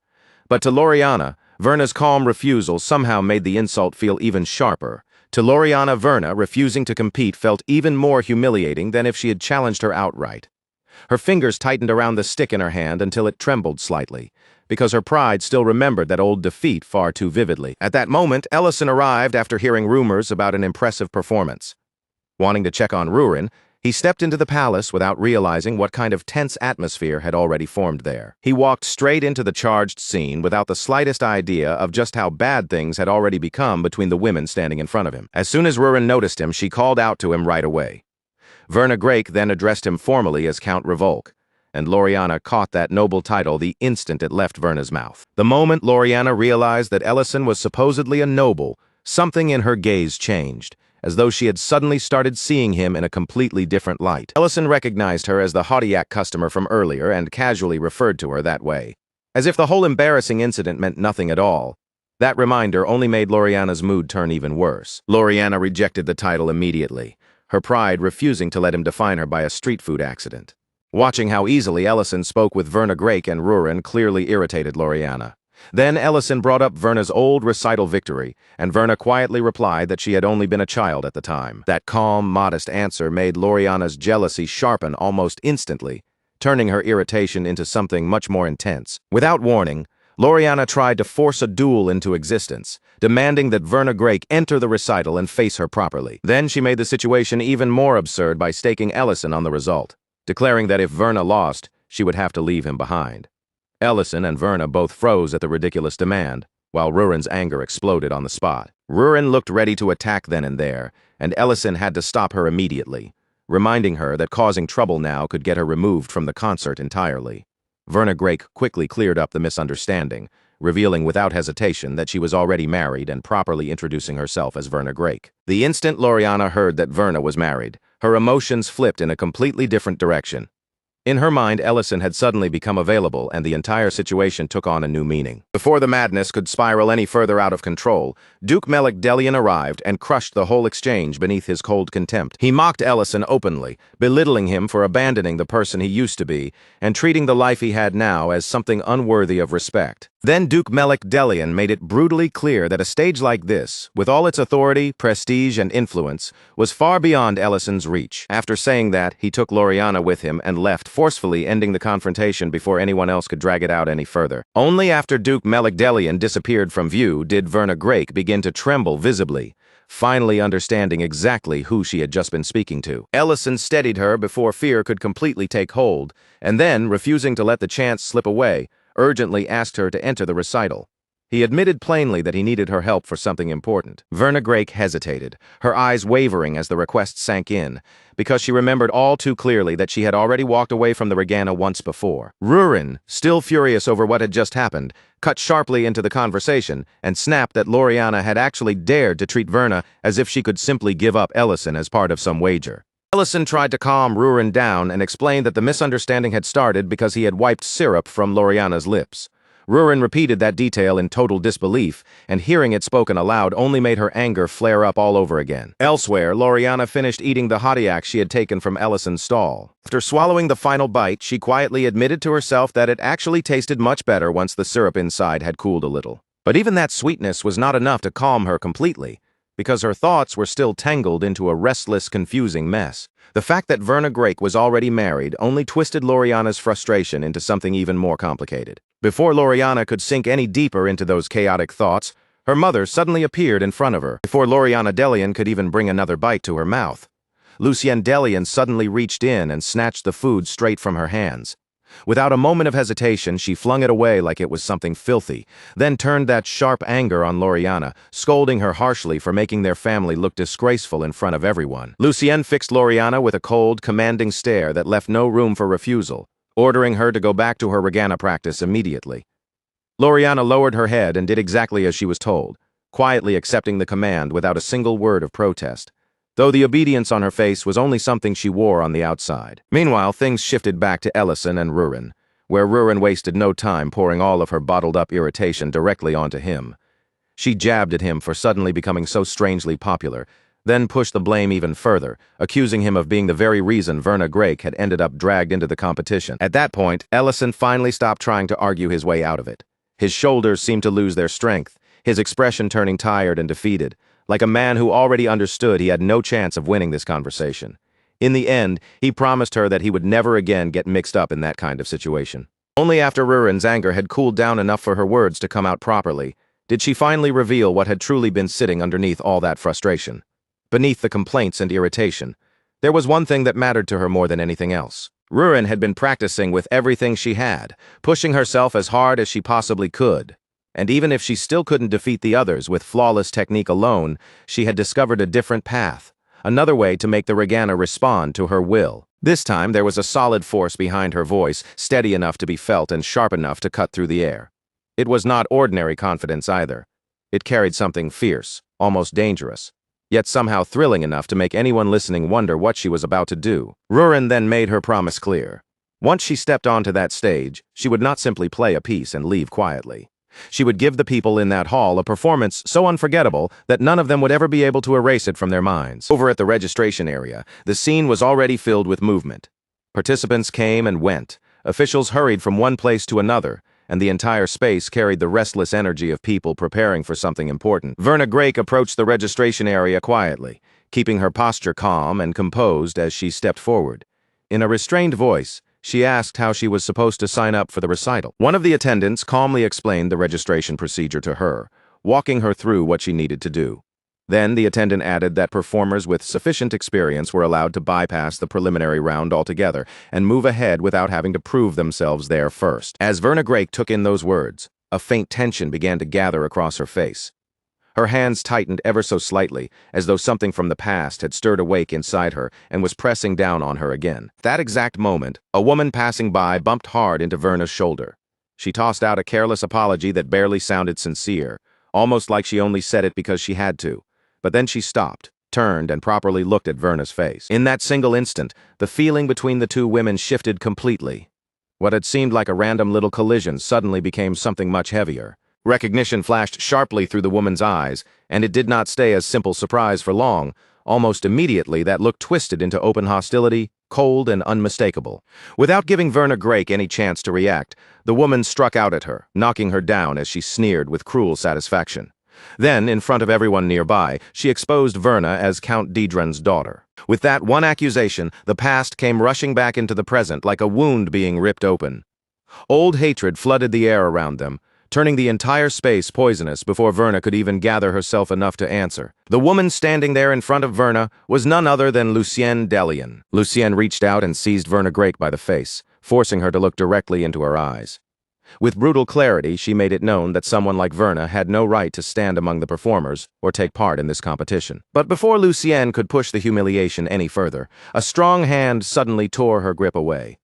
But to Loriana, Werner's calm refusal somehow made the insult feel even sharper. To Loriana, Werner refusing to compete felt even more humiliating than if she had challenged her outright. Her fingers tightened around the stick in her hand until it trembled slightly, because her pride still remembered that old defeat far too vividly. At that moment, Ellison arrived after hearing rumors about an impressive performance. Wanting to check on Rurin, he stepped into the palace without realizing what kind of tense atmosphere had already formed there. He walked straight into the charged scene without the slightest idea of just how bad things had already become between the women standing in front of him. As soon as Rurin noticed him, she called out to him right away. Werner Grake then addressed him formally as Count Revoke, and Loriana caught that noble title the instant it left Werner's mouth. The moment Loriana realized that Ellison was supposedly a noble, something in her gaze changed, as though she had suddenly started seeing him in a completely different light. Ellison recognized her as the Haudiac customer from earlier and casually referred to her that way. As if the whole embarrassing incident meant nothing at all, that reminder only made Loriana's mood turn even worse. Loriana rejected the title immediately, her pride refusing to let him define her by a street food accident. Watching how easily Ellison spoke with Werner Grake and Rurin clearly irritated Loriana. Then Ellison brought up Werner's old recital victory, and Werner quietly replied that she had only been a child at the time. That calm, modest answer made Loriana's jealousy sharpen almost instantly, turning her irritation into something much more intense. Without warning, Loriana tried to force a duel into existence, demanding that Werner Grake enter the recital and face her properly. Then she made the situation even more absurd by staking Ellison on the result, declaring that if Werner lost, she would have to leave him behind. Ellison and Werner both froze at the ridiculous demand, while Rurin's anger exploded on the spot. Rurin looked ready to attack then and there, and Ellison had to stop her immediately, reminding her that causing trouble now could get her removed from the concert entirely. Werner Grake quickly cleared up the misunderstanding, revealing without hesitation that she was already married and properly introducing herself as Werner Grake. The instant Loriana heard that Werner was married, Her emotions flipped in a completely different direction. In her mind, Ellison had suddenly become available, and the entire situation took on a new meaning. Before the madness could spiral any further out of control, Duke Delian arrived and crushed the whole exchange beneath his cold contempt. He mocked Ellison openly, belittling him for abandoning the person he used to be and treating the life he had now as something unworthy of respect. Then Duke Delian made it brutally clear that a stage like this, with all its authority, prestige, and influence, was far beyond Ellison's reach. After saying that, he took Loriana with him and left, forcefully ending the confrontation before anyone else could drag it out any further. Only after Duke Delian disappeared from view did Verna Drake begin to tremble visibly, finally understanding exactly who she had just been speaking to. Ellison steadied her before fear could completely take hold, and then, refusing to let the chance slip away, urgently asked her to enter the recital. He admitted plainly that he needed her help for something important. Verna Drake hesitated, her eyes wavering as the request sank in, because she remembered all too clearly that she had already walked away from the Regana once before. Rurin, still furious over what had just happened, cut sharply into the conversation and snapped that Loriana had actually dared to treat Verna as if she could simply give up Ellison as part of some wager. Ellison tried to calm Rurin down and explained that the misunderstanding had started because he had wiped syrup from Loriana's lips. Rurin repeated that detail in total disbelief, and hearing it spoken aloud only made her anger flare up all over again. Elsewhere, Loriana finished eating the hodiak she had taken from Ellison's stall. After swallowing the final bite, she quietly admitted to herself that it actually tasted much better once the syrup inside had cooled a little. But even that sweetness was not enough to calm her completely, because her thoughts were still tangled into a restless, confusing mess. The fact that Verna Drake was already married only twisted Loriana's frustration into something even more complicated. Before Loriana could sink any deeper into those chaotic thoughts, her mother suddenly appeared in front of her. Before Loriana Delian could even bring another bite to her mouth, Lucienne Delian suddenly reached in and snatched the food straight from her hands. Without a moment of hesitation, she flung it away like it was something filthy, then turned that sharp anger on Loriana, scolding her harshly for making their family look disgraceful in front of everyone. Lucienne fixed Loriana with a cold, commanding stare that left no room for refusal, ordering her to go back to her Regana practice immediately. Loriana lowered her head and did exactly as she was told, quietly accepting the command without a single word of protest, though the obedience on her face was only something she wore on the outside. Meanwhile, things shifted back to Ellison and Rurin, where Rurin wasted no time pouring all of her bottled-up irritation directly onto him. She jabbed at him for suddenly becoming so strangely popular, then pushed the blame even further, accusing him of being the very reason Verna Drake had ended up dragged into the competition. At that point, Ellison finally stopped trying to argue his way out of it. His shoulders seemed to lose their strength, his expression turning tired and defeated, like a man who already understood he had no chance of winning this conversation. In the end, he promised her that he would never again get mixed up in that kind of situation. Only after Rurin's anger had cooled down enough for her words to come out properly did she finally reveal what had truly been sitting underneath all that frustration. Beneath the complaints and irritation, there was one thing that mattered to her more than anything else. Rurin had been practicing with everything she had, pushing herself as hard as she possibly could. And even if she still couldn't defeat the others with flawless technique alone, she had discovered a different path, another way to make the Regana respond to her will. This time there was a solid force behind her voice, steady enough to be felt and sharp enough to cut through the air. It was not ordinary confidence either. It carried something fierce, almost dangerous, yet somehow thrilling enough to make anyone listening wonder what she was about to do. Rurin then made her promise clear. Once she stepped onto that stage, she would not simply play a piece and leave quietly. She would give the people in that hall a performance so unforgettable that none of them would ever be able to erase it from their minds. Over at the registration area, the scene was already filled with movement. Participants came and went, officials hurried from one place to another, and the entire space carried the restless energy of people preparing for something important. Verna Drake approached the registration area quietly, keeping her posture calm and composed as she stepped forward. In a restrained voice, she asked how she was supposed to sign up for the recital. One of the attendants calmly explained the registration procedure to her, walking her through what she needed to do. Then the attendant added that performers with sufficient experience were allowed to bypass the preliminary round altogether and move ahead without having to prove themselves there first. As Verna Drake took in those words, a faint tension began to gather across her face. Her hands tightened ever so slightly, as though something from the past had stirred awake inside her and was pressing down on her again. At that exact moment, a woman passing by bumped hard into Verna's shoulder. She tossed out a careless apology that barely sounded sincere, almost like she only said it because she had to. But then she stopped, turned, and properly looked at Verna's face. In that single instant, the feeling between the two women shifted completely. What had seemed like a random little collision suddenly became something much heavier. Recognition flashed sharply through the woman's eyes, and it did not stay as simple surprise for long. Almost immediately, that look twisted into open hostility, cold and unmistakable. Without giving Verna Grake any chance to react, the woman struck out at her, knocking her down as she sneered with cruel satisfaction. Then, in front of everyone nearby, she exposed Verna as Count Dedren's daughter. With that one accusation, the past came rushing back into the present like a wound being ripped open. Old hatred flooded the air around them, turning the entire space poisonous before Verna could even gather herself enough to answer. The woman standing there in front of Verna was none other than Lucienne Delian. Lucienne reached out and seized Verna Grake by the face, forcing her to look directly into her eyes. With brutal clarity, she made it known that someone like Verna had no right to stand among the performers or take part in this competition. But before Lucienne could push the humiliation any further, a strong hand suddenly tore her grip away.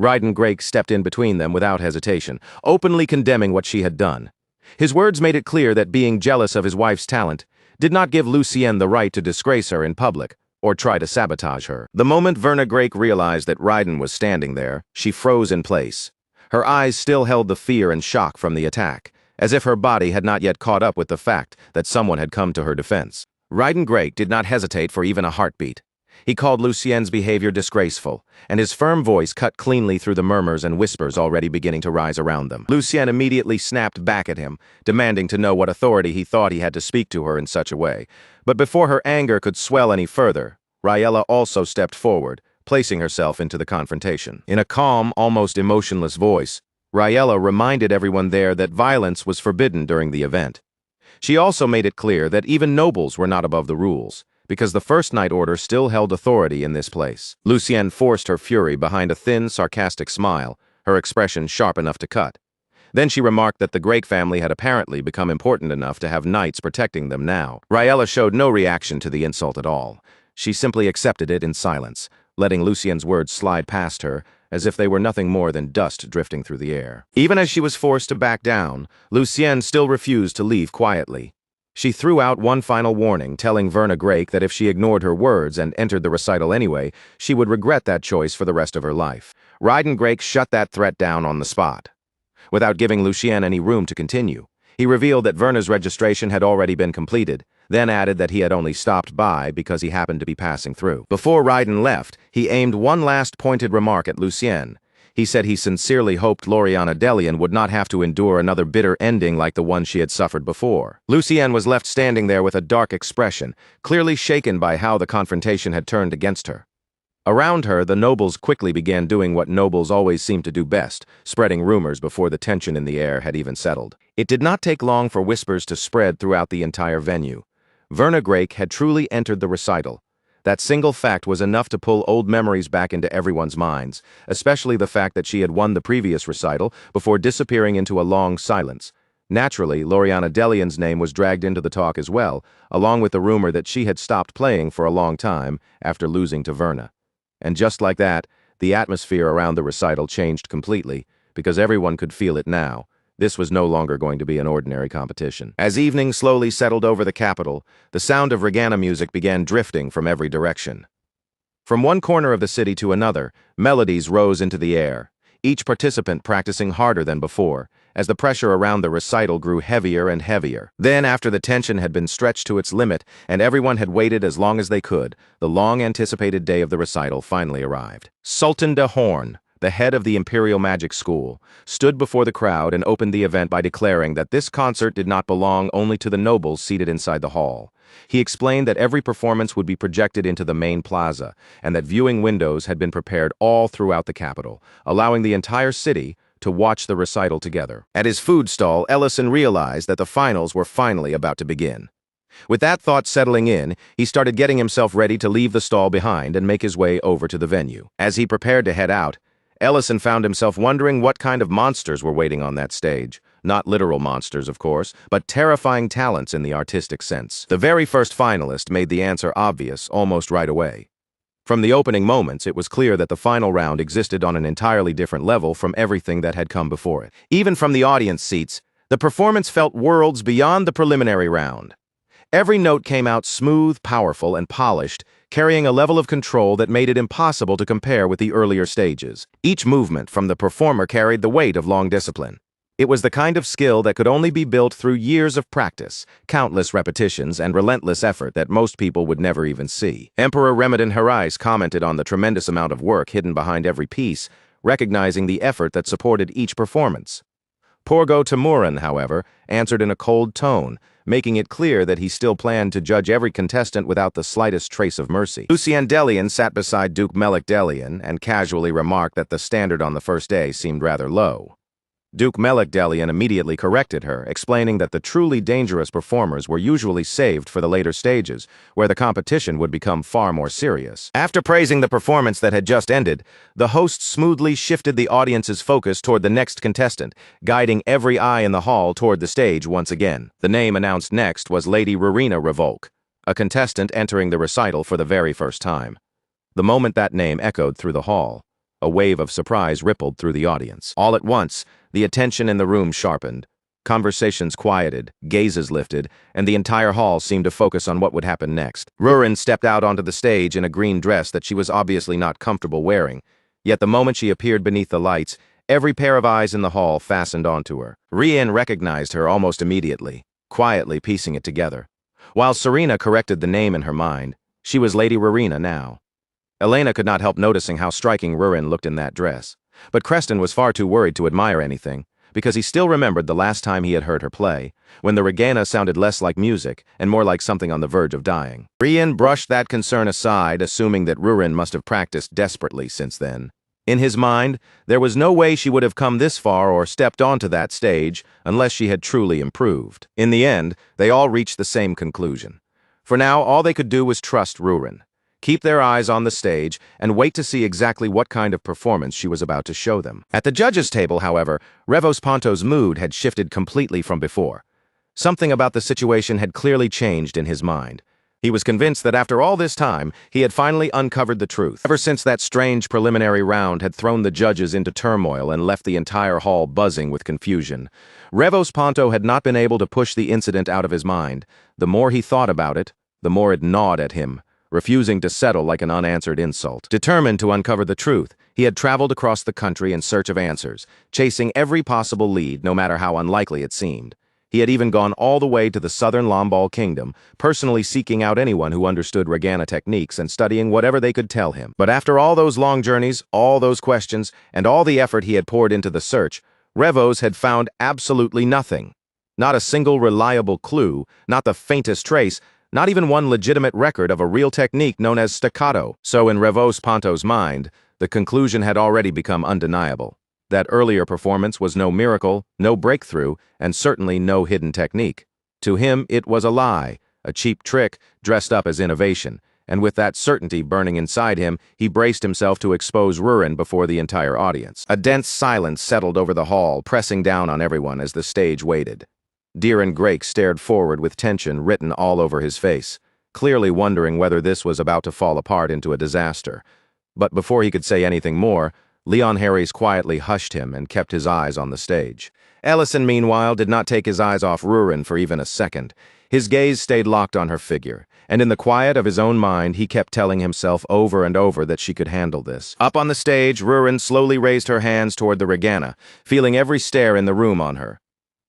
Ryden Grake stepped in between them without hesitation, openly condemning what she had done. His words made it clear that being jealous of his wife's talent did not give Lucienne the right to disgrace her in public or try to sabotage her. The moment Verna Grake realized that Ryden was standing there, she froze in place. Her eyes still held the fear and shock from the attack, as if her body had not yet caught up with the fact that someone had come to her defense. Ryden Grake did not hesitate for even a heartbeat. He called Lucienne's behavior disgraceful, and his firm voice cut cleanly through the murmurs and whispers already beginning to rise around them. Lucienne immediately snapped back at him, demanding to know what authority he thought he had to speak to her in such a way. But before her anger could swell any further, Yahello also stepped forward, placing herself into the confrontation. In a calm, almost emotionless voice, Yahello reminded everyone there that violence was forbidden during the event. She also made it clear that even nobles were not above the rules, because the First Night Order still held authority in this place. Lucienne forced her fury behind a thin, sarcastic smile, her expression sharp enough to cut. Then she remarked that the Grake family had apparently become important enough to have knights protecting them now. Yahello showed no reaction to the insult at all. She simply accepted it in silence, letting Lucienne's words slide past her as if they were nothing more than dust drifting through the air. Even as she was forced to back down, Lucienne still refused to leave quietly. She threw out one final warning, telling Verna Grake that if she ignored her words and entered the recital anyway, she would regret that choice for the rest of her life. Ryden Grake shut that threat down on the spot. Without giving Lucienne any room to continue, he revealed that Verna's registration had already been completed, then added that he had only stopped by because he happened to be passing through. Before Ryden left, he aimed one last pointed remark at Lucienne. He said he sincerely hoped Loriana Delian would not have to endure another bitter ending like the one she had suffered before. Lucienne was left standing there with a dark expression, clearly shaken by how the confrontation had turned against her. Around her, the nobles quickly began doing what nobles always seem to do best, spreading rumors before the tension in the air had even settled. It did not take long for whispers to spread throughout the entire venue. Verna Grake had truly entered the recital. That single fact was enough to pull old memories back into everyone's minds, especially the fact that she had won the previous recital before disappearing into a long silence. Naturally, Loriana Delian's name was dragged into the talk as well, along with the rumor that she had stopped playing for a long time after losing to Verna. And just like that, the atmosphere around the recital changed completely, because everyone could feel it now. This was no longer going to be an ordinary competition. As evening slowly settled over the capital, the sound of regatta music began drifting from every direction. From one corner of the city to another, melodies rose into the air, each participant practicing harder than before, as the pressure around the recital grew heavier and heavier. Then, after the tension had been stretched to its limit and everyone had waited as long as they could, the long-anticipated day of the recital finally arrived. Sultan de Horn, the head of the Imperial Magic School, stood before the crowd and opened the event by declaring that this concert did not belong only to the nobles seated inside the hall. He explained that every performance would be projected into the main plaza, and that viewing windows had been prepared all throughout the capital, allowing the entire city to watch the recital together. At his food stall, Ellison realized that the finals were finally about to begin. With that thought settling in, he started getting himself ready to leave the stall behind and make his way over to the venue. As he prepared to head out, Ellison found himself wondering what kind of monsters were waiting on that stage. Not literal monsters, of course, but terrifying talents in the artistic sense. The very first finalist made the answer obvious almost right away. From the opening moments, it was clear that the final round existed on an entirely different level from everything that had come before it. Even from the audience seats, the performance felt worlds beyond the preliminary round. Every note came out smooth, powerful, and polished, carrying a level of control that made it impossible to compare with the earlier stages. Each movement from the performer carried the weight of long discipline. It was the kind of skill that could only be built through years of practice, countless repetitions, and relentless effort that most people would never even see. Emperor Ramadan Harais commented on the tremendous amount of work hidden behind every piece, recognizing the effort that supported each performance. Porgo Timurin, however, answered in a cold tone, making it clear that he still planned to judge every contestant without the slightest trace of mercy. Lucien Delian sat beside Duke Melik Delian and casually remarked that the standard on the first day seemed rather low. Duke Melik Delian immediately corrected her, explaining that the truly dangerous performers were usually saved for the later stages, where the competition would become far more serious. After praising the performance that had just ended, the host smoothly shifted the audience's focus toward the next contestant, guiding every eye in the hall toward the stage once again. The name announced next was Lady Rurina Revolk, a contestant entering the recital for the very first time. The moment that name echoed through the hall, a wave of surprise rippled through the audience. All at once, the attention in the room sharpened. Conversations quieted, gazes lifted, and the entire hall seemed to focus on what would happen next. Rurin stepped out onto the stage in a green dress that she was obviously not comfortable wearing. Yet the moment she appeared beneath the lights, every pair of eyes in the hall fastened onto her. Rien recognized her almost immediately, quietly piecing it together. While Serena corrected the name in her mind, she was Lady Rurina now. Elena could not help noticing how striking Rurin looked in that dress. But Creston was far too worried to admire anything, because he still remembered the last time he had heard her play, when the regana sounded less like music and more like something on the verge of dying. Rien brushed that concern aside, assuming that Rurin must have practiced desperately since then. In his mind, there was no way she would have come this far or stepped onto that stage unless she had truly improved. In the end, they all reached the same conclusion. For now, all they could do was trust Rurin, keep their eyes on the stage, and wait to see exactly what kind of performance she was about to show them. At the judges' table, however, Revos Ponto's mood had shifted completely from before. Something about the situation had clearly changed in his mind. He was convinced that after all this time, he had finally uncovered the truth. Ever since that strange preliminary round had thrown the judges into turmoil and left the entire hall buzzing with confusion, Revos Ponto had not been able to push the incident out of his mind. The more he thought about it, the more it gnawed at him, refusing to settle like an unanswered insult. Determined to uncover the truth, he had traveled across the country in search of answers, chasing every possible lead, no matter how unlikely it seemed. He had even gone all the way to the southern Lombal kingdom, personally seeking out anyone who understood regana techniques and studying whatever they could tell him. But after all those long journeys, all those questions, and all the effort he had poured into the search, Revos had found absolutely nothing. Not a single reliable clue, not the faintest trace, not even one legitimate record of a real technique known as staccato. So in Revos Ponto's mind, the conclusion had already become undeniable. That earlier performance was no miracle, no breakthrough, and certainly no hidden technique. To him, it was a lie, a cheap trick dressed up as innovation, and with that certainty burning inside him, he braced himself to expose Rurin before the entire audience. A dense silence settled over the hall, pressing down on everyone as the stage waited. Deeran Grake stared forward with tension written all over his face, clearly wondering whether this was about to fall apart into a disaster. But before he could say anything more, Leon Harries quietly hushed him and kept his eyes on the stage. Ellison, meanwhile, did not take his eyes off Rurin for even a second. His gaze stayed locked on her figure, and in the quiet of his own mind, he kept telling himself over and over that she could handle this. Up on the stage, Rurin slowly raised her hands toward the regana, feeling every stare in the room on her.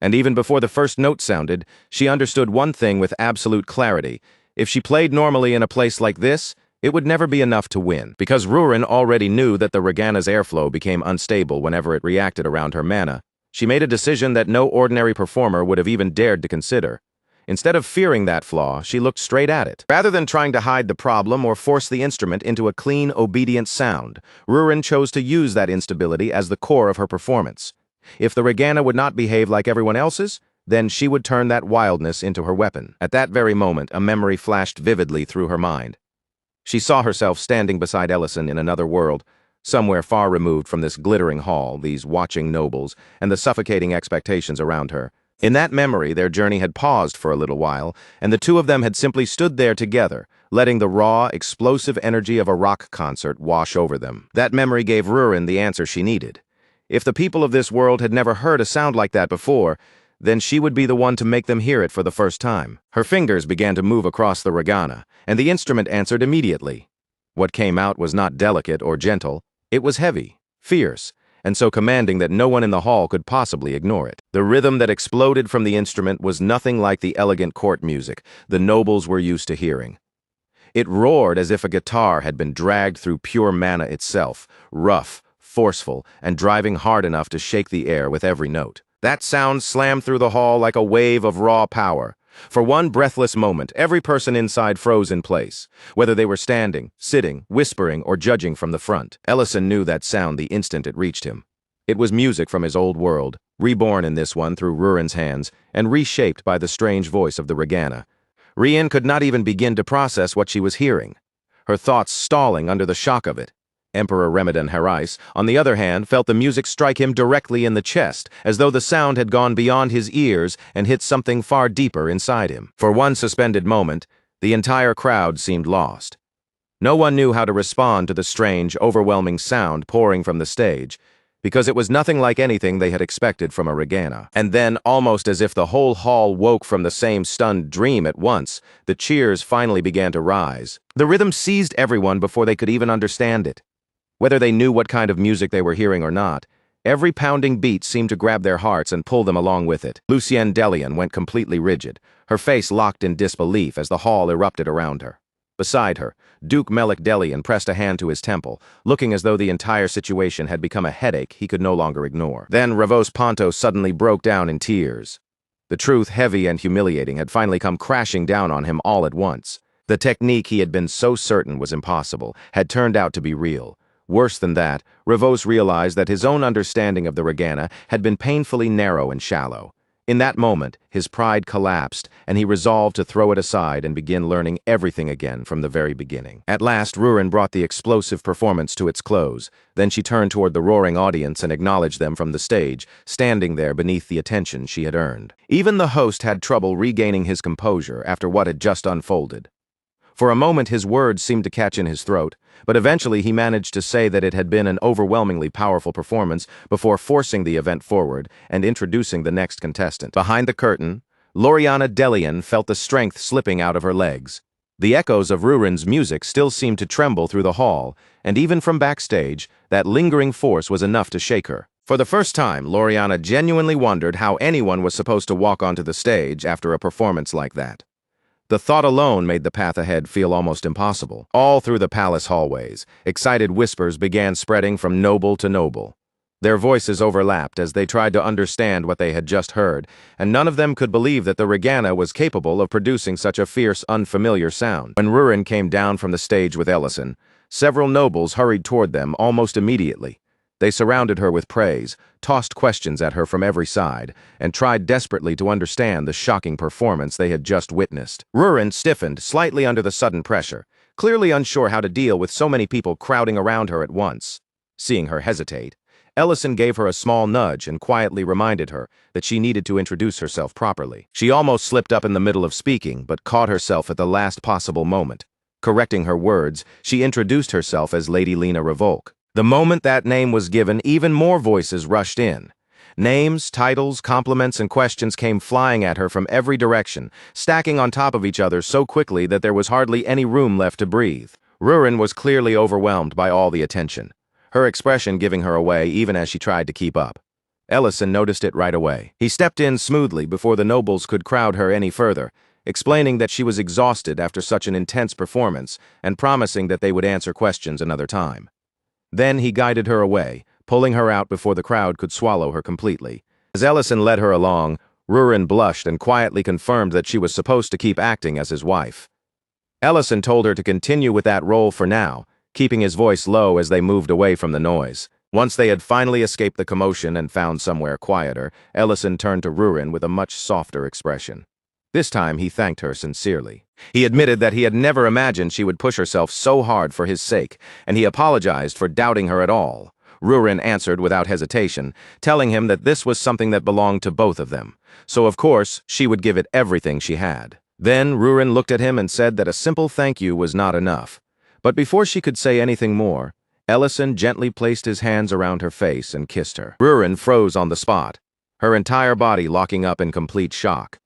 And even before the first note sounded, she understood one thing with absolute clarity. If she played normally in a place like this, it would never be enough to win. Because Rurin already knew that the regana's airflow became unstable whenever it reacted around her mana, she made a decision that no ordinary performer would have even dared to consider. Instead of fearing that flaw, she looked straight at it. Rather than trying to hide the problem or force the instrument into a clean, obedient sound, Rurin chose to use that instability as the core of her performance. If the regana would not behave like everyone else's, then she would turn that wildness into her weapon. At that very moment, a memory flashed vividly through her mind. She saw herself standing beside Ellison in another world, somewhere far removed from this glittering hall, these watching nobles, and the suffocating expectations around her. In that memory, their journey had paused for a little while, and the two of them had simply stood there together, letting the raw, explosive energy of a rock concert wash over them. That memory gave Rurin the answer she needed. If the people of this world had never heard a sound like that before, then she would be the one to make them hear it for the first time. Her fingers began to move across the regana, and the instrument answered immediately. What came out was not delicate or gentle, it was heavy, fierce, and so commanding that no one in the hall could possibly ignore it. The rhythm that exploded from the instrument was nothing like the elegant court music the nobles were used to hearing. It roared as if a guitar had been dragged through pure mana itself, rough, forceful, and driving hard enough to shake the air with every note. That sound slammed through the hall like a wave of raw power. For one breathless moment, every person inside froze in place, whether they were standing, sitting, whispering, or judging from the front. Ellison knew that sound the instant it reached him. It was music from his old world, reborn in this one through Rurin's hands, and reshaped by the strange voice of the regana. Rien could not even begin to process what she was hearing, her thoughts stalling under the shock of it. Emperor Ramadan Harais, on the other hand, felt the music strike him directly in the chest, as though the sound had gone beyond his ears and hit something far deeper inside him. For one suspended moment, the entire crowd seemed lost. No one knew how to respond to the strange, overwhelming sound pouring from the stage, because it was nothing like anything they had expected from a regana. And then, almost as if the whole hall woke from the same stunned dream at once, the cheers finally began to rise. The rhythm seized everyone before they could even understand it. Whether they knew what kind of music they were hearing or not, every pounding beat seemed to grab their hearts and pull them along with it. Lucienne Delian went completely rigid, her face locked in disbelief as the hall erupted around her. Beside her, Duke Melik Delian pressed a hand to his temple, looking as though the entire situation had become a headache he could no longer ignore. Then Ravos Ponto suddenly broke down in tears. The truth, heavy and humiliating, had finally come crashing down on him all at once. The technique he had been so certain was impossible had turned out to be real. Worse than that, Ravos realized that his own understanding of the regana had been painfully narrow and shallow. In that moment, his pride collapsed, and he resolved to throw it aside and begin learning everything again from the very beginning. At last, Rurin brought the explosive performance to its close. Then she turned toward the roaring audience and acknowledged them from the stage, standing there beneath the attention she had earned. Even the host had trouble regaining his composure after what had just unfolded. For a moment, his words seemed to catch in his throat, but eventually he managed to say that it had been an overwhelmingly powerful performance before forcing the event forward and introducing the next contestant. Behind the curtain, Loriana Delian felt the strength slipping out of her legs. The echoes of Rurin's music still seemed to tremble through the hall, and even from backstage, that lingering force was enough to shake her. For the first time, Loriana genuinely wondered how anyone was supposed to walk onto the stage after a performance like that. The thought alone made the path ahead feel almost impossible. All through the palace hallways, excited whispers began spreading from noble to noble. Their voices overlapped as they tried to understand what they had just heard, and none of them could believe that the regana was capable of producing such a fierce, unfamiliar sound. When Rurin came down from the stage with Ellison, several nobles hurried toward them almost immediately. They surrounded her with praise, tossed questions at her from every side, and tried desperately to understand the shocking performance they had just witnessed. Rurin stiffened slightly under the sudden pressure, clearly unsure how to deal with so many people crowding around her at once. Seeing her hesitate, Ellison gave her a small nudge and quietly reminded her that she needed to introduce herself properly. She almost slipped up in the middle of speaking, but caught herself at the last possible moment. Correcting her words, she introduced herself as Lady Lena Revolk. The moment that name was given, even more voices rushed in. Names, titles, compliments, and questions came flying at her from every direction, stacking on top of each other so quickly that there was hardly any room left to breathe. Rurin was clearly overwhelmed by all the attention, her expression giving her away even as she tried to keep up. Ellison noticed it right away. He stepped in smoothly before the nobles could crowd her any further, explaining that she was exhausted after such an intense performance and promising that they would answer questions another time. Then he guided her away, pulling her out before the crowd could swallow her completely. As Ellison led her along, Rurin blushed and quietly confirmed that she was supposed to keep acting as his wife. Ellison told her to continue with that role for now, keeping his voice low as they moved away from the noise. Once they had finally escaped the commotion and found somewhere quieter, Ellison turned to Rurin with a much softer expression. This time he thanked her sincerely. He admitted that he had never imagined she would push herself so hard for his sake, and he apologized for doubting her at all. Rurin answered without hesitation, telling him that this was something that belonged to both of them, so of course she would give it everything she had. Then Rurin looked at him and said that a simple thank you was not enough. But before she could say anything more, Ellison gently placed his hands around her face and kissed her. Rurin froze on the spot. her entire body locking up in complete shock.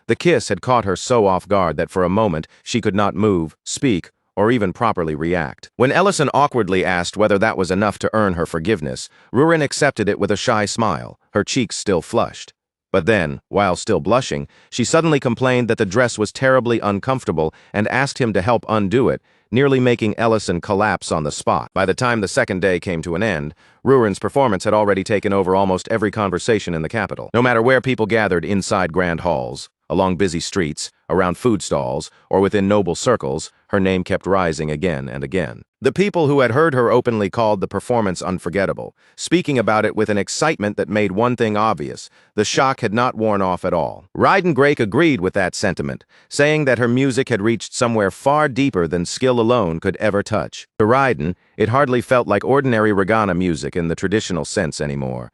The kiss had caught her so off guard that for a moment she could not move, speak, or even properly react. When Ellison awkwardly asked whether that was enough to earn her forgiveness, Rurin accepted it with a shy smile, her cheeks still flushed. But then, while still blushing, she suddenly complained that the dress was terribly uncomfortable and asked him to help undo it, nearly making Ellison collapse on the spot. By the time the second day came to an end, Rurin's performance had already taken over almost every conversation in the capital. No matter where people gathered inside grand halls, along busy streets, around food stalls, or within noble circles, her name kept rising again and again. The people who had heard her openly called the performance unforgettable, speaking about it with an excitement that made one thing obvious: the shock had not worn off at all. Ryden Grake agreed with that sentiment, saying that her music had reached somewhere far deeper than skill alone could ever touch. To Ryden, it hardly felt like ordinary regana music in the traditional sense anymore.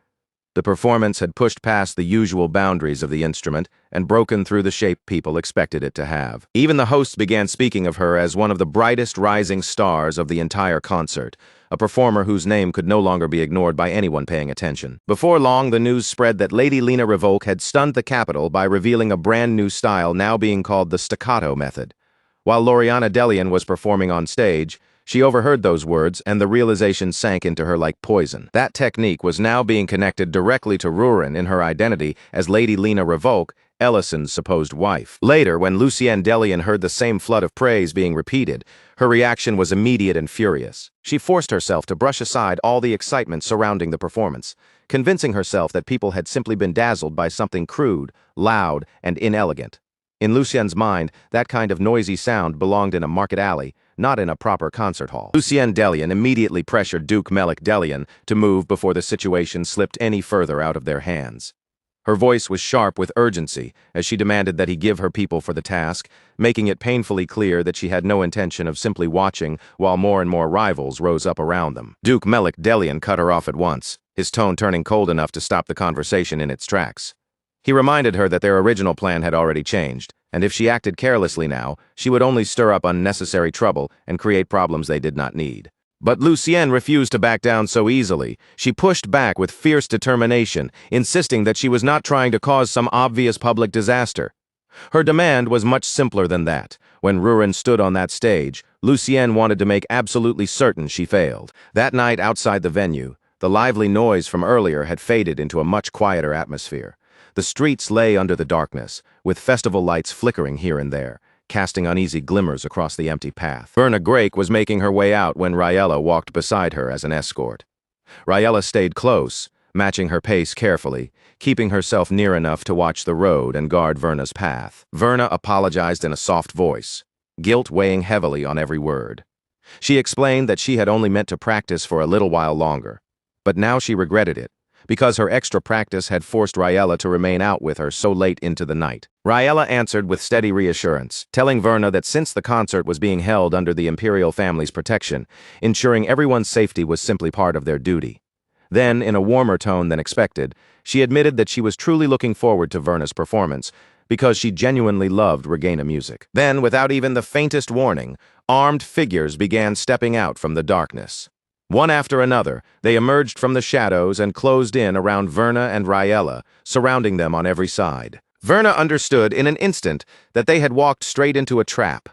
The performance had pushed past the usual boundaries of the instrument and broken through the shape people expected it to have. Even the hosts began speaking of her as one of the brightest rising stars of the entire concert, a performer whose name could no longer be ignored by anyone paying attention. Before long, the news spread that Lady Lena Revolk had stunned the capital by revealing a brand new style now being called the staccato method. While Loriana Delian was performing on stage, she overheard those words, and the realization sank into her like poison. That technique was now being connected directly to Rurin in her identity as Lady Lena Revolk, Ellison's supposed wife. Later, when Lucienne Delian heard the same flood of praise being repeated, her reaction was immediate and furious. She forced herself to brush aside all the excitement surrounding the performance, convincing herself that people had simply been dazzled by something crude, loud, and inelegant. In Lucienne's mind, that kind of noisy sound belonged in a market alley, not in a proper concert hall. Lucienne Delian immediately pressured Duke Melik Delian to move before the situation slipped any further out of their hands. Her voice was sharp with urgency as she demanded that he give her people for the task, making it painfully clear that she had no intention of simply watching while more and more rivals rose up around them. Duke Melik Delian cut her off at once, his tone turning cold enough to stop the conversation in its tracks. He reminded her that their original plan had already changed, and if she acted carelessly now, she would only stir up unnecessary trouble and create problems they did not need. But Lucienne refused to back down so easily. She pushed back with fierce determination, insisting that she was not trying to cause some obvious public disaster. Her demand was much simpler than that. When Rurin stood on that stage, Lucienne wanted to make absolutely certain she failed. That night outside the venue, the lively noise from earlier had faded into a much quieter atmosphere. The streets lay under the darkness, with festival lights flickering here and there, casting uneasy glimmers across the empty path. Verna Grake was making her way out when Yahello walked beside her as an escort. Yahello stayed close, matching her pace carefully, keeping herself near enough to watch the road and guard Verna's path. Verna apologized in a soft voice, guilt weighing heavily on every word. She explained that she had only meant to practice for a little while longer, but now she regretted it, because her extra practice had forced Yahello to remain out with her so late into the night. Yahello answered with steady reassurance, telling Verna that since the concert was being held under the imperial family's protection, ensuring everyone's safety was simply part of their duty. Then, in a warmer tone than expected, she admitted that she was truly looking forward to Verna's performance, because she genuinely loved Regina music. Then, without even the faintest warning, armed figures began stepping out from the darkness. One after another, they emerged from the shadows and closed in around Verna and Yahello, surrounding them on every side. Verna understood in an instant that they had walked straight into a trap.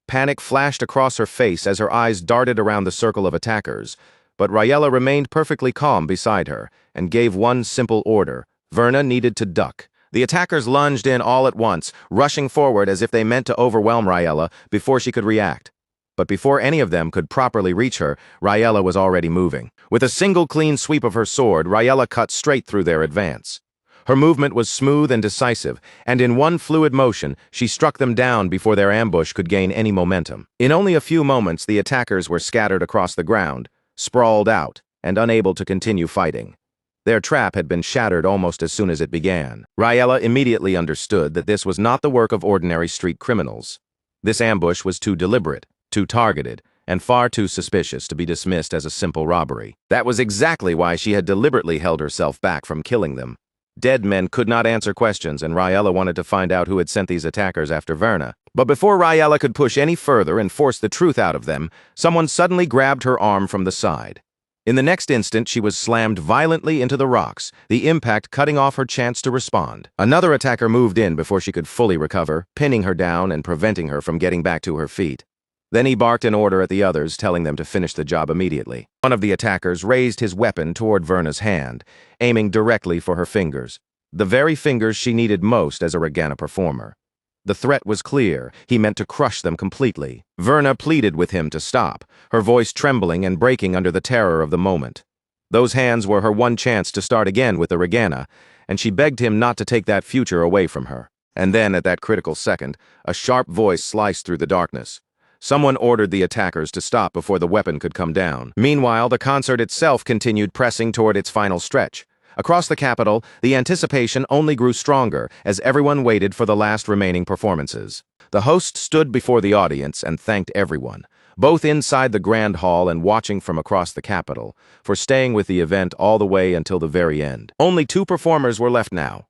Panic flashed across her face as her eyes darted around the circle of attackers, but Yahello remained perfectly calm beside her and gave one simple order: Verna needed to duck. The attackers lunged in all at once, rushing forward as if they meant to overwhelm Yahello before she could react. But before any of them could properly reach her, Yahello was already moving. With a single clean sweep of her sword, Yahello cut straight through their advance. Her movement was smooth and decisive, and in one fluid motion, she struck them down before their ambush could gain any momentum. In only a few moments, the attackers were scattered across the ground, sprawled out, and unable to continue fighting. Their trap had been shattered almost as soon as it began. Yahello immediately understood that this was not the work of ordinary street criminals. This ambush was too deliberate, too targeted, and far too suspicious to be dismissed as a simple robbery. That was exactly why she had deliberately held herself back from killing them. Dead men could not answer questions, and Yahello wanted to find out who had sent these attackers after Verna. But before Yahello could push any further and force the truth out of them, someone suddenly grabbed her arm from the side. In the next instant, she was slammed violently into the rocks, the impact cutting off her chance to respond. Another attacker moved in before she could fully recover, pinning her down and preventing her from getting back to her feet. Then he barked an order at the others, telling them to finish the job immediately. One of the attackers raised his weapon toward Verna's hand, aiming directly for her fingers, the very fingers she needed most as a Regana performer. The threat was clear. He meant to crush them completely. Verna pleaded with him to stop, her voice trembling and breaking under the terror of the moment. Those hands were her one chance to start again with the Regana, and she begged him not to take that future away from her. And then, at that critical second, a sharp voice sliced through the darkness. Someone ordered the attackers to stop before the weapon could come down. Meanwhile, the concert itself continued pressing toward its final stretch. Across the capital, the anticipation only grew stronger as everyone waited for the last remaining performances. The host stood before the audience and thanked everyone, both inside the grand hall and watching from across the capital, for staying with the event all the way until the very end. Only 2 performers were left now.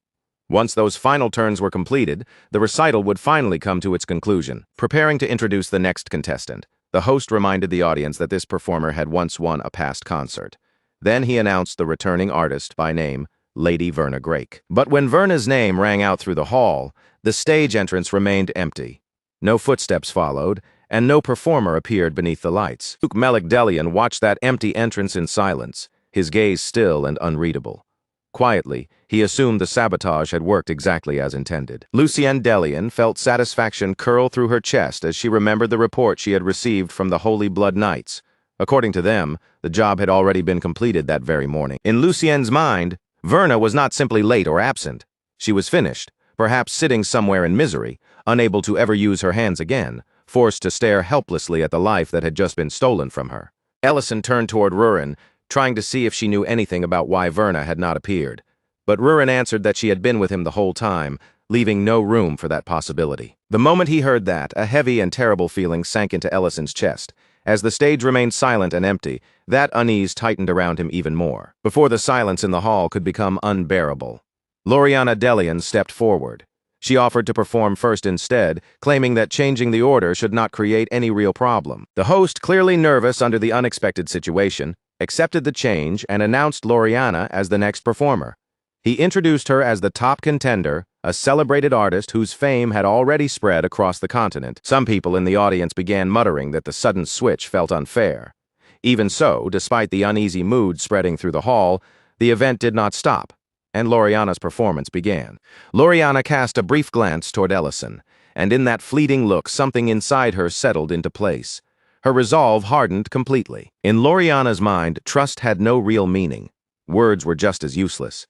Once those final turns were completed, the recital would finally come to its conclusion. Preparing to introduce the next contestant, the host reminded the audience that this performer had once won a past concert. Then he announced the returning artist by name, Lady Verna Grake. But when Verna's name rang out through the hall, the stage entrance remained empty. No footsteps followed, and no performer appeared beneath the lights. Duke Delian watched that empty entrance in silence, his gaze still and unreadable. Quietly, he assumed the sabotage had worked exactly as intended. Lucienne Delian felt satisfaction curl through her chest as she remembered the report she had received from the Holy Blood Knights. According to them, the job had already been completed that very morning. In Lucienne's mind, Verna was not simply late or absent. She was finished, perhaps sitting somewhere in misery, unable to ever use her hands again, forced to stare helplessly at the life that had just been stolen from her. Ellison turned toward Rurin, trying to see if she knew anything about why Verna had not appeared. But Rurin answered that she had been with him the whole time, leaving no room for that possibility. The moment he heard that, a heavy and terrible feeling sank into Ellison's chest. As the stage remained silent and empty, that unease tightened around him even more, before the silence in the hall could become unbearable. Loriana Delian stepped forward. She offered to perform first instead, claiming that changing the order should not create any real problem. The host, clearly nervous under the unexpected situation, accepted the change and announced Loriana as the next performer. He introduced her as the top contender, a celebrated artist whose fame had already spread across the continent. Some people in the audience began muttering that the sudden switch felt unfair. Even so, despite the uneasy mood spreading through the hall, the event did not stop, and Loriana's performance began. Loriana cast a brief glance toward Ellison, and in that fleeting look, something inside her settled into place. Her resolve hardened completely. In Loriana's mind, trust had no real meaning. Words were just as useless.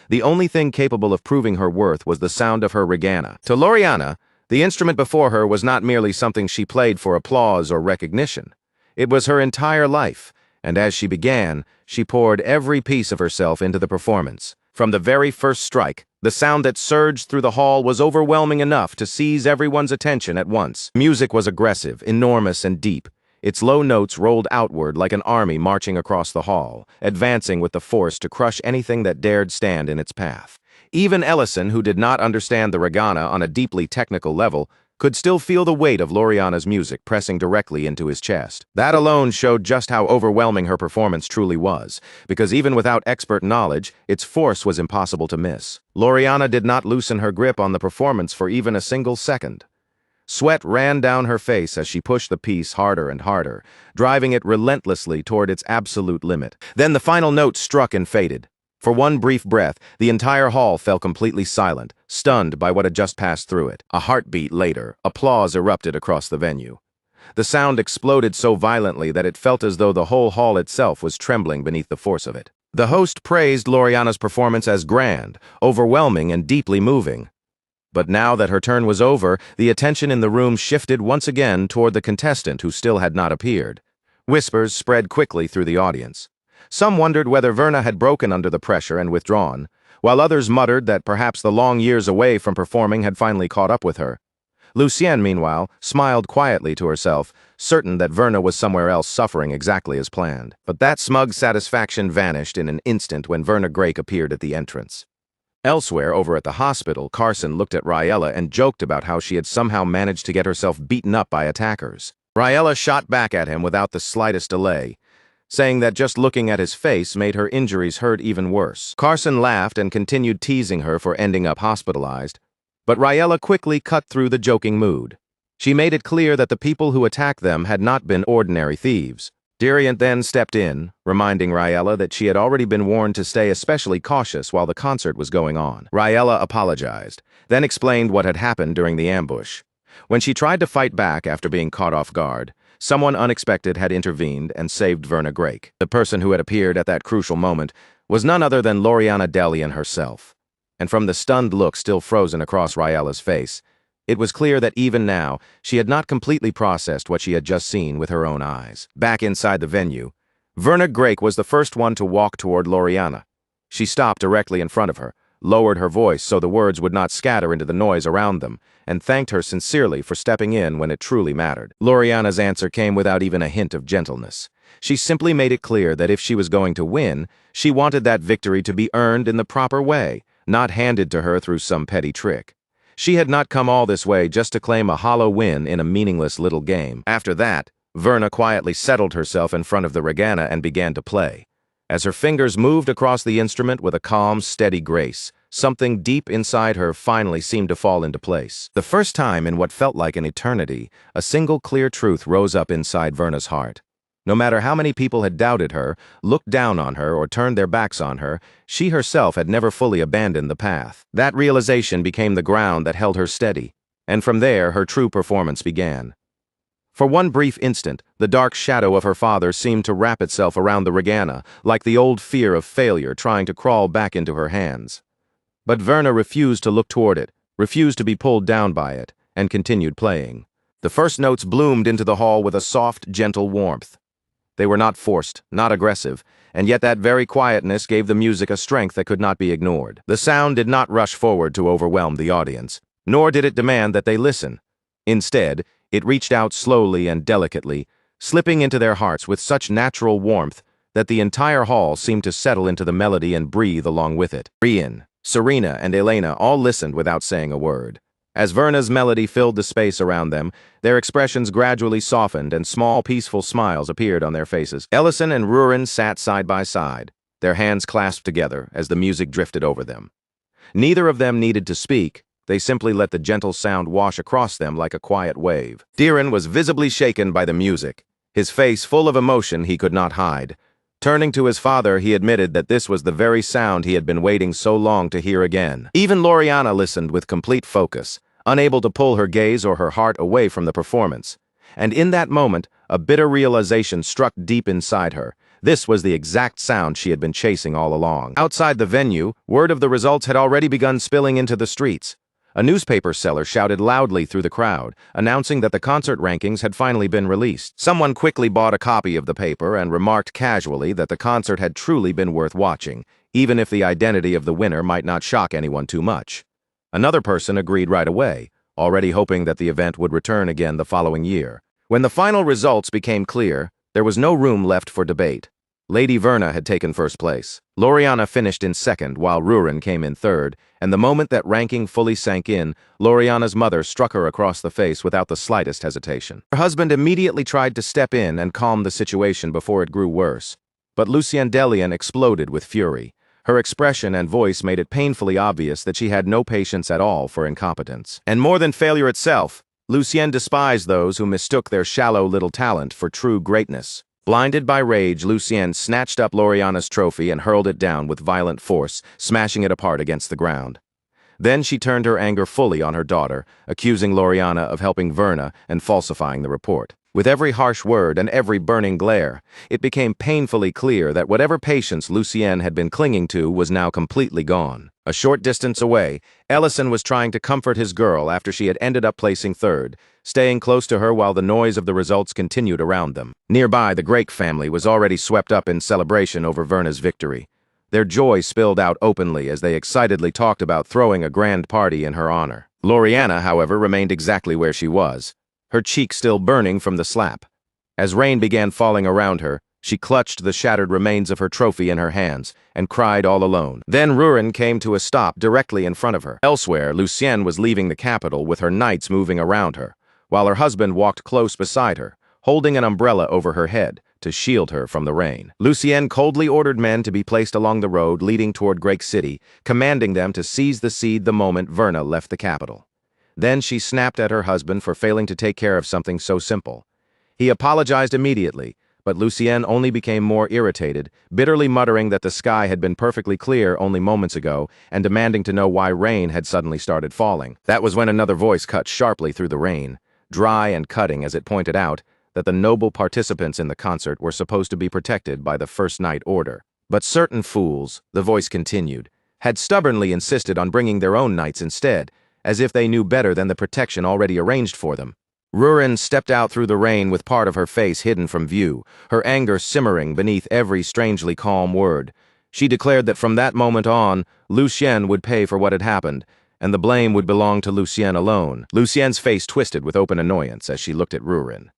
The only thing capable of proving her worth was the sound of her Regana. To Loriana, the instrument before her was not merely something she played for applause or recognition. It was her entire life, and as she began, she poured every piece of herself into the performance. From the very first strike, the sound that surged through the hall was overwhelming enough to seize everyone's attention at once. Music was aggressive, enormous, and deep. Its low notes rolled outward like an army marching across the hall, advancing with the force to crush anything that dared stand in its path. Even Ellison, who did not understand the Regana on a deeply technical level, could still feel the weight of Loriana's music pressing directly into his chest. That alone showed just how overwhelming her performance truly was, because even without expert knowledge, its force was impossible to miss. Loriana did not loosen her grip on the performance for even a single second. Sweat ran down her face as she pushed the piece harder and harder, driving it relentlessly toward its absolute limit. Then the final note struck and faded. For one brief breath, the entire hall fell completely silent, stunned by what had just passed through it. A heartbeat later, applause erupted across the venue. The sound exploded so violently that it felt as though the whole hall itself was trembling beneath the force of it. The host praised Loriana's performance as grand, overwhelming, and deeply moving. But now that her turn was over, the attention in the room shifted once again toward the contestant who still had not appeared. Whispers spread quickly through the audience. Some wondered whether Verna had broken under the pressure and withdrawn, while others muttered that perhaps the long years away from performing had finally caught up with her. Lucienne, meanwhile, smiled quietly to herself, certain that Verna was somewhere else suffering exactly as planned. But that smug satisfaction vanished in an instant when Verna Grake appeared at the entrance. Elsewhere, over at the hospital, Carson looked at Raella and joked about how she had somehow managed to get herself beaten up by attackers. Raella shot back at him without the slightest delay. saying that just looking at his face made her injuries hurt even worse. Carson laughed and continued teasing her for ending up hospitalized, but Raella quickly cut through the joking mood. She made it clear that the people who attacked them had not been ordinary thieves. Darian then stepped in, reminding Raella that she had already been warned to stay especially cautious while the concert was going on. Raella apologized, then explained what had happened during the ambush. When she tried to fight back after being caught off guard, someone unexpected had intervened and saved Verna Drake. The person who had appeared at that crucial moment was none other than Loriana Delian herself. And from the stunned look still frozen across Raella's face, it was clear that even now, she had not completely processed what she had just seen with her own eyes. Back inside the venue, Verna Drake was the first one to walk toward Loriana. She stopped directly in front of her, lowered her voice so the words would not scatter into the noise around them, and thanked her sincerely for stepping in when it truly mattered. Loriana's answer came without even a hint of gentleness. She simply made it clear that if she was going to win, she wanted that victory to be earned in the proper way, not handed to her through some petty trick. She had not come all this way just to claim a hollow win in a meaningless little game. After that, Verna quietly settled herself in front of the regana and began to play. As her fingers moved across the instrument with a calm, steady grace, something deep inside her finally seemed to fall into place. The first time in what felt like an eternity, a single clear truth rose up inside Verna's heart. No matter how many people had doubted her, looked down on her, or turned their backs on her, she herself had never fully abandoned the path. That realization became the ground that held her steady, and from there her true performance began. For one brief instant, the dark shadow of her father seemed to wrap itself around the regana, like the old fear of failure trying to crawl back into her hands. But Verna refused to look toward it, refused to be pulled down by it, and continued playing. The first notes bloomed into the hall with a soft, gentle warmth. They were not forced, not aggressive, and yet that very quietness gave the music a strength that could not be ignored. The sound did not rush forward to overwhelm the audience, nor did it demand that they listen. Instead, it reached out slowly and delicately, slipping into their hearts with such natural warmth that the entire hall seemed to settle into the melody and breathe along with it. Rian, Serena, and Elena all listened without saying a word. As Verna's melody filled the space around them, their expressions gradually softened and small, peaceful smiles appeared on their faces. Ellison and Rurin sat side by side, their hands clasped together as the music drifted over them. Neither of them needed to speak. They simply let the gentle sound wash across them like a quiet wave. Darian was visibly shaken by the music, his face full of emotion he could not hide. Turning to his father, he admitted that this was the very sound he had been waiting so long to hear again. Even Loriana listened with complete focus, unable to pull her gaze or her heart away from the performance. And in that moment, a bitter realization struck deep inside her. This was the exact sound she had been chasing all along. Outside the venue, word of the results had already begun spilling into the streets. A newspaper seller shouted loudly through the crowd, announcing that the concert rankings had finally been released. Someone quickly bought a copy of the paper and remarked casually that the concert had truly been worth watching, even if the identity of the winner might not shock anyone too much. Another person agreed right away, already hoping that the event would return again the following year. When the final results became clear, there was no room left for debate. Lady Verna had taken first place. Loriana finished in second, while Rurin came in third, and the moment that ranking fully sank in, Loriana's mother struck her across the face without the slightest hesitation. Her husband immediately tried to step in and calm the situation before it grew worse. But Lucienne Delian exploded with fury. Her expression and voice made it painfully obvious that she had no patience at all for incompetence. And more than failure itself, Lucienne despised those who mistook their shallow little talent for true greatness. Blinded by rage, Lucienne snatched up Loriana's trophy and hurled it down with violent force, smashing it apart against the ground. Then she turned her anger fully on her daughter, accusing Loriana of helping Verna and falsifying the report. With every harsh word and every burning glare, it became painfully clear that whatever patience Lucienne had been clinging to was now completely gone. A short distance away, Ellison was trying to comfort his girl after she had ended up placing third, staying close to her while the noise of the results continued around them. Nearby, the Drake family was already swept up in celebration over Verna's victory. Their joy spilled out openly as they excitedly talked about throwing a grand party in her honor. Loriana, however, remained exactly where she was, her cheek still burning from the slap. As rain began falling around her, she clutched the shattered remains of her trophy in her hands and cried all alone. Then Rurin came to a stop directly in front of her. Elsewhere, Lucienne was leaving the capital with her knights moving around her, while her husband walked close beside her, holding an umbrella over her head, to shield her from the rain. Lucien coldly ordered men to be placed along the road leading toward Great City, commanding them to seize the seed the moment Verna left the capital. Then she snapped at her husband for failing to take care of something so simple. He apologized immediately, but Lucien only became more irritated, bitterly muttering that the sky had been perfectly clear only moments ago and demanding to know why rain had suddenly started falling. That was when another voice cut sharply through the rain, dry and cutting as it pointed out that the noble participants in the concert were supposed to be protected by the First Night Order. But certain fools, the voice continued, had stubbornly insisted on bringing their own knights instead, as if they knew better than the protection already arranged for them. Rurin stepped out through the rain with part of her face hidden from view, her anger simmering beneath every strangely calm word. She declared that from that moment on, Lucien would pay for what had happened, and the blame would belong to Lucien alone. Lucien's face twisted with open annoyance as she looked at Rurin.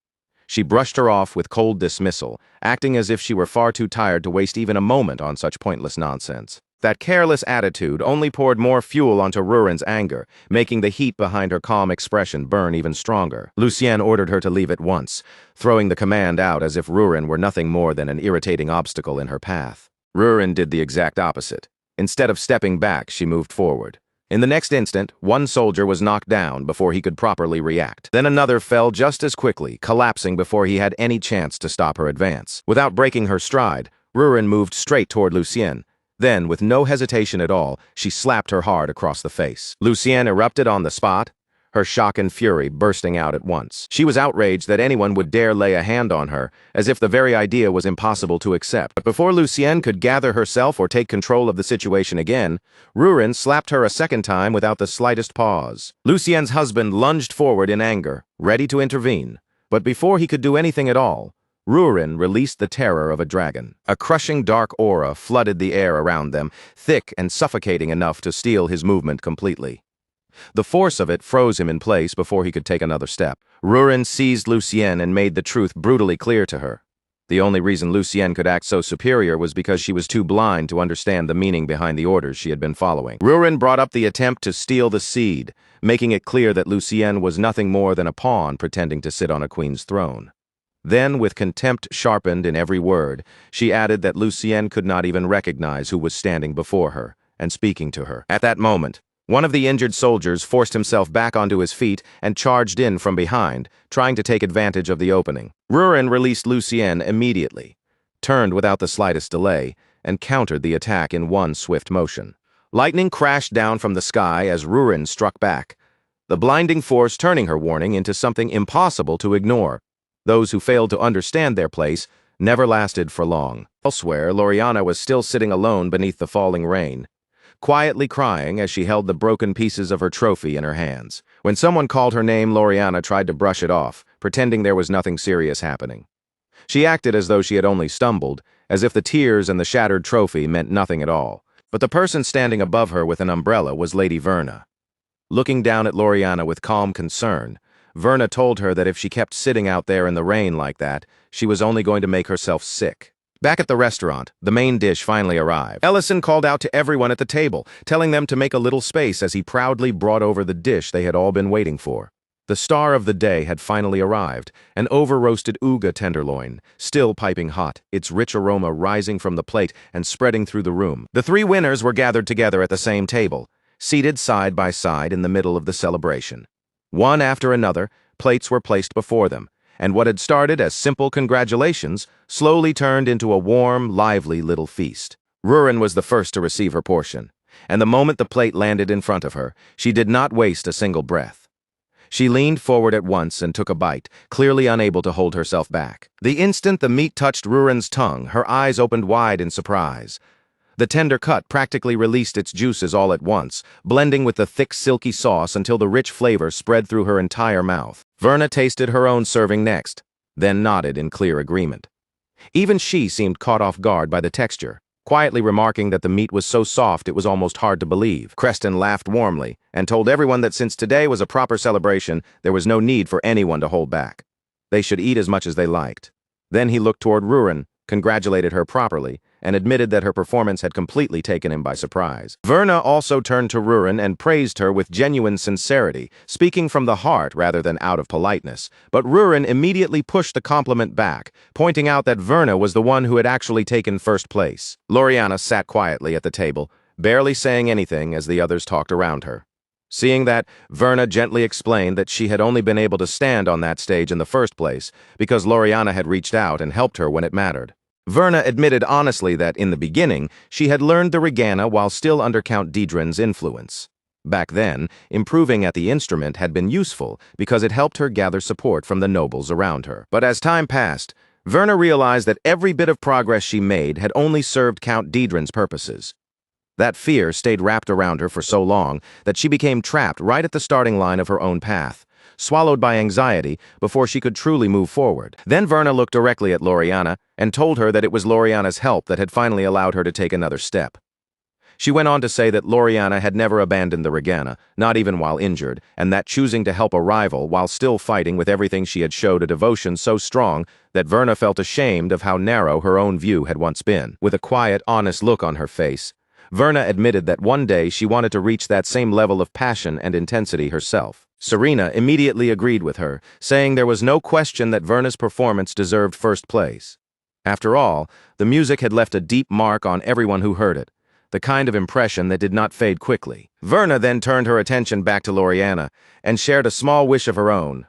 She brushed her off with cold dismissal, acting as if she were far too tired to waste even a moment on such pointless nonsense. That careless attitude only poured more fuel onto Rurin's anger, making the heat behind her calm expression burn even stronger. Lucien ordered her to leave at once, throwing the command out as if Rurin were nothing more than an irritating obstacle in her path. Rurin did the exact opposite. Instead of stepping back, she moved forward. In the next instant, one soldier was knocked down before he could properly react. Then another fell just as quickly, collapsing before he had any chance to stop her advance. Without breaking her stride, Rurin moved straight toward Lucien. Then, with no hesitation at all, she slapped her hard across the face. Lucien erupted on the spot, her shock and fury bursting out at once. She was outraged that anyone would dare lay a hand on her, as if the very idea was impossible to accept. But before Lucien could gather herself or take control of the situation again, Rurin slapped her a second time without the slightest pause. Lucien's husband lunged forward in anger, ready to intervene. But before he could do anything at all, Rurin released the terror of a dragon. A crushing dark aura flooded the air around them, thick and suffocating enough to steal his movement completely. The force of it froze him in place before he could take another step. Rurin seized Lucien and made the truth brutally clear to her. The only reason Lucien could act so superior was because she was too blind to understand the meaning behind the orders she had been following. Rurin brought up the attempt to steal the seed, making it clear that Lucien was nothing more than a pawn pretending to sit on a queen's throne. Then, with contempt sharpened in every word, she added that Lucien could not even recognize who was standing before her and speaking to her. At that moment, one of the injured soldiers forced himself back onto his feet and charged in from behind, trying to take advantage of the opening. Rurin released Lucien immediately, turned without the slightest delay, and countered the attack in one swift motion. Lightning crashed down from the sky as Rurin struck back, the blinding force turning her warning into something impossible to ignore. Those who failed to understand their place never lasted for long. Elsewhere, Loriana was still sitting alone beneath the falling rain, quietly crying as she held the broken pieces of her trophy in her hands. When someone called her name, Loriana tried to brush it off, pretending there was nothing serious happening. She acted as though she had only stumbled, as if the tears and the shattered trophy meant nothing at all. But the person standing above her with an umbrella was Lady Verna. Looking down at Loriana with calm concern, Verna told her that if she kept sitting out there in the rain like that, she was only going to make herself sick. Back at the restaurant, the main dish finally arrived. Ellison called out to everyone at the table, telling them to make a little space as he proudly brought over the dish they had all been waiting for. The star of the day had finally arrived, an over-roasted uga tenderloin, still piping hot, its rich aroma rising from the plate and spreading through the room. The three winners were gathered together at the same table, seated side by side in the middle of the celebration. One after another, plates were placed before them, and what had started as simple congratulations slowly turned into a warm, lively little feast. Rurin was the first to receive her portion, and the moment the plate landed in front of her, she did not waste a single breath. She leaned forward at once and took a bite, clearly unable to hold herself back. The instant the meat touched Rurin's tongue, her eyes opened wide in surprise. The tender cut practically released its juices all at once, blending with the thick, silky sauce until the rich flavor spread through her entire mouth. Verna tasted her own serving next, then nodded in clear agreement. Even she seemed caught off guard by the texture, quietly remarking that the meat was so soft it was almost hard to believe. Creston laughed warmly and told everyone that since today was a proper celebration, there was no need for anyone to hold back. They should eat as much as they liked. Then he looked toward Rurin, congratulated her properly, and admitted that her performance had completely taken him by surprise. Verna also turned to Rurin and praised her with genuine sincerity, speaking from the heart rather than out of politeness. But Rurin immediately pushed the compliment back, pointing out that Verna was the one who had actually taken first place. Loriana sat quietly at the table, barely saying anything as the others talked around her. Seeing that, Verna gently explained that she had only been able to stand on that stage in the first place because Loriana had reached out and helped her when it mattered. Verna admitted honestly that, in the beginning, she had learned the regana while still under Count Dedrin's influence. Back then, improving at the instrument had been useful because it helped her gather support from the nobles around her. But as time passed, Verna realized that every bit of progress she made had only served Count Dedrin's purposes. That fear stayed wrapped around her for so long that she became trapped right at the starting line of her own path, swallowed by anxiety before she could truly move forward. Then Verna looked directly at Loriana and told her that it was Loriana's help that had finally allowed her to take another step. She went on to say that Loriana had never abandoned the regana, not even while injured, and that choosing to help a rival while still fighting with everything she had showed a devotion so strong that Verna felt ashamed of how narrow her own view had once been. With a quiet, honest look on her face, Verna admitted that one day she wanted to reach that same level of passion and intensity herself. Serena immediately agreed with her, saying there was no question that Verna's performance deserved first place. After all, the music had left a deep mark on everyone who heard it, the kind of impression that did not fade quickly. Verna then turned her attention back to Loriana and shared a small wish of her own.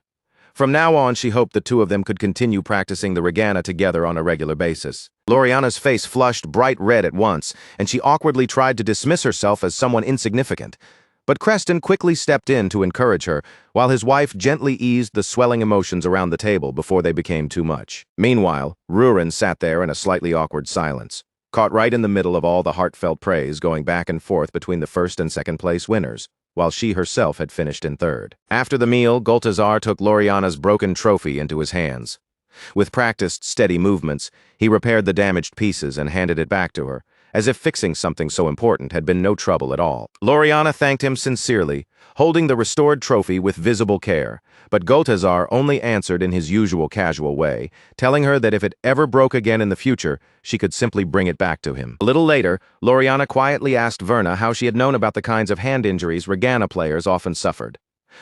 From now on, she hoped the two of them could continue practicing the regana together on a regular basis. Loriana's face flushed bright red at once, and she awkwardly tried to dismiss herself as someone insignificant. But Creston quickly stepped in to encourage her, while his wife gently eased the swelling emotions around the table before they became too much. Meanwhile, Rurin sat there in a slightly awkward silence, caught right in the middle of all the heartfelt praise going back and forth between the first and second place winners, while she herself had finished in third. After the meal, Goltazar took Loriana's broken trophy into his hands. With practiced, steady movements, he repaired the damaged pieces and handed it back to her, as if fixing something so important had been no trouble at all. Loriana thanked him sincerely, holding the restored trophy with visible care, but Goltazar only answered in his usual casual way, telling her that if it ever broke again in the future, she could simply bring it back to him. A little later, Loriana quietly asked Verna how she had known about the kinds of hand injuries regana players often suffered.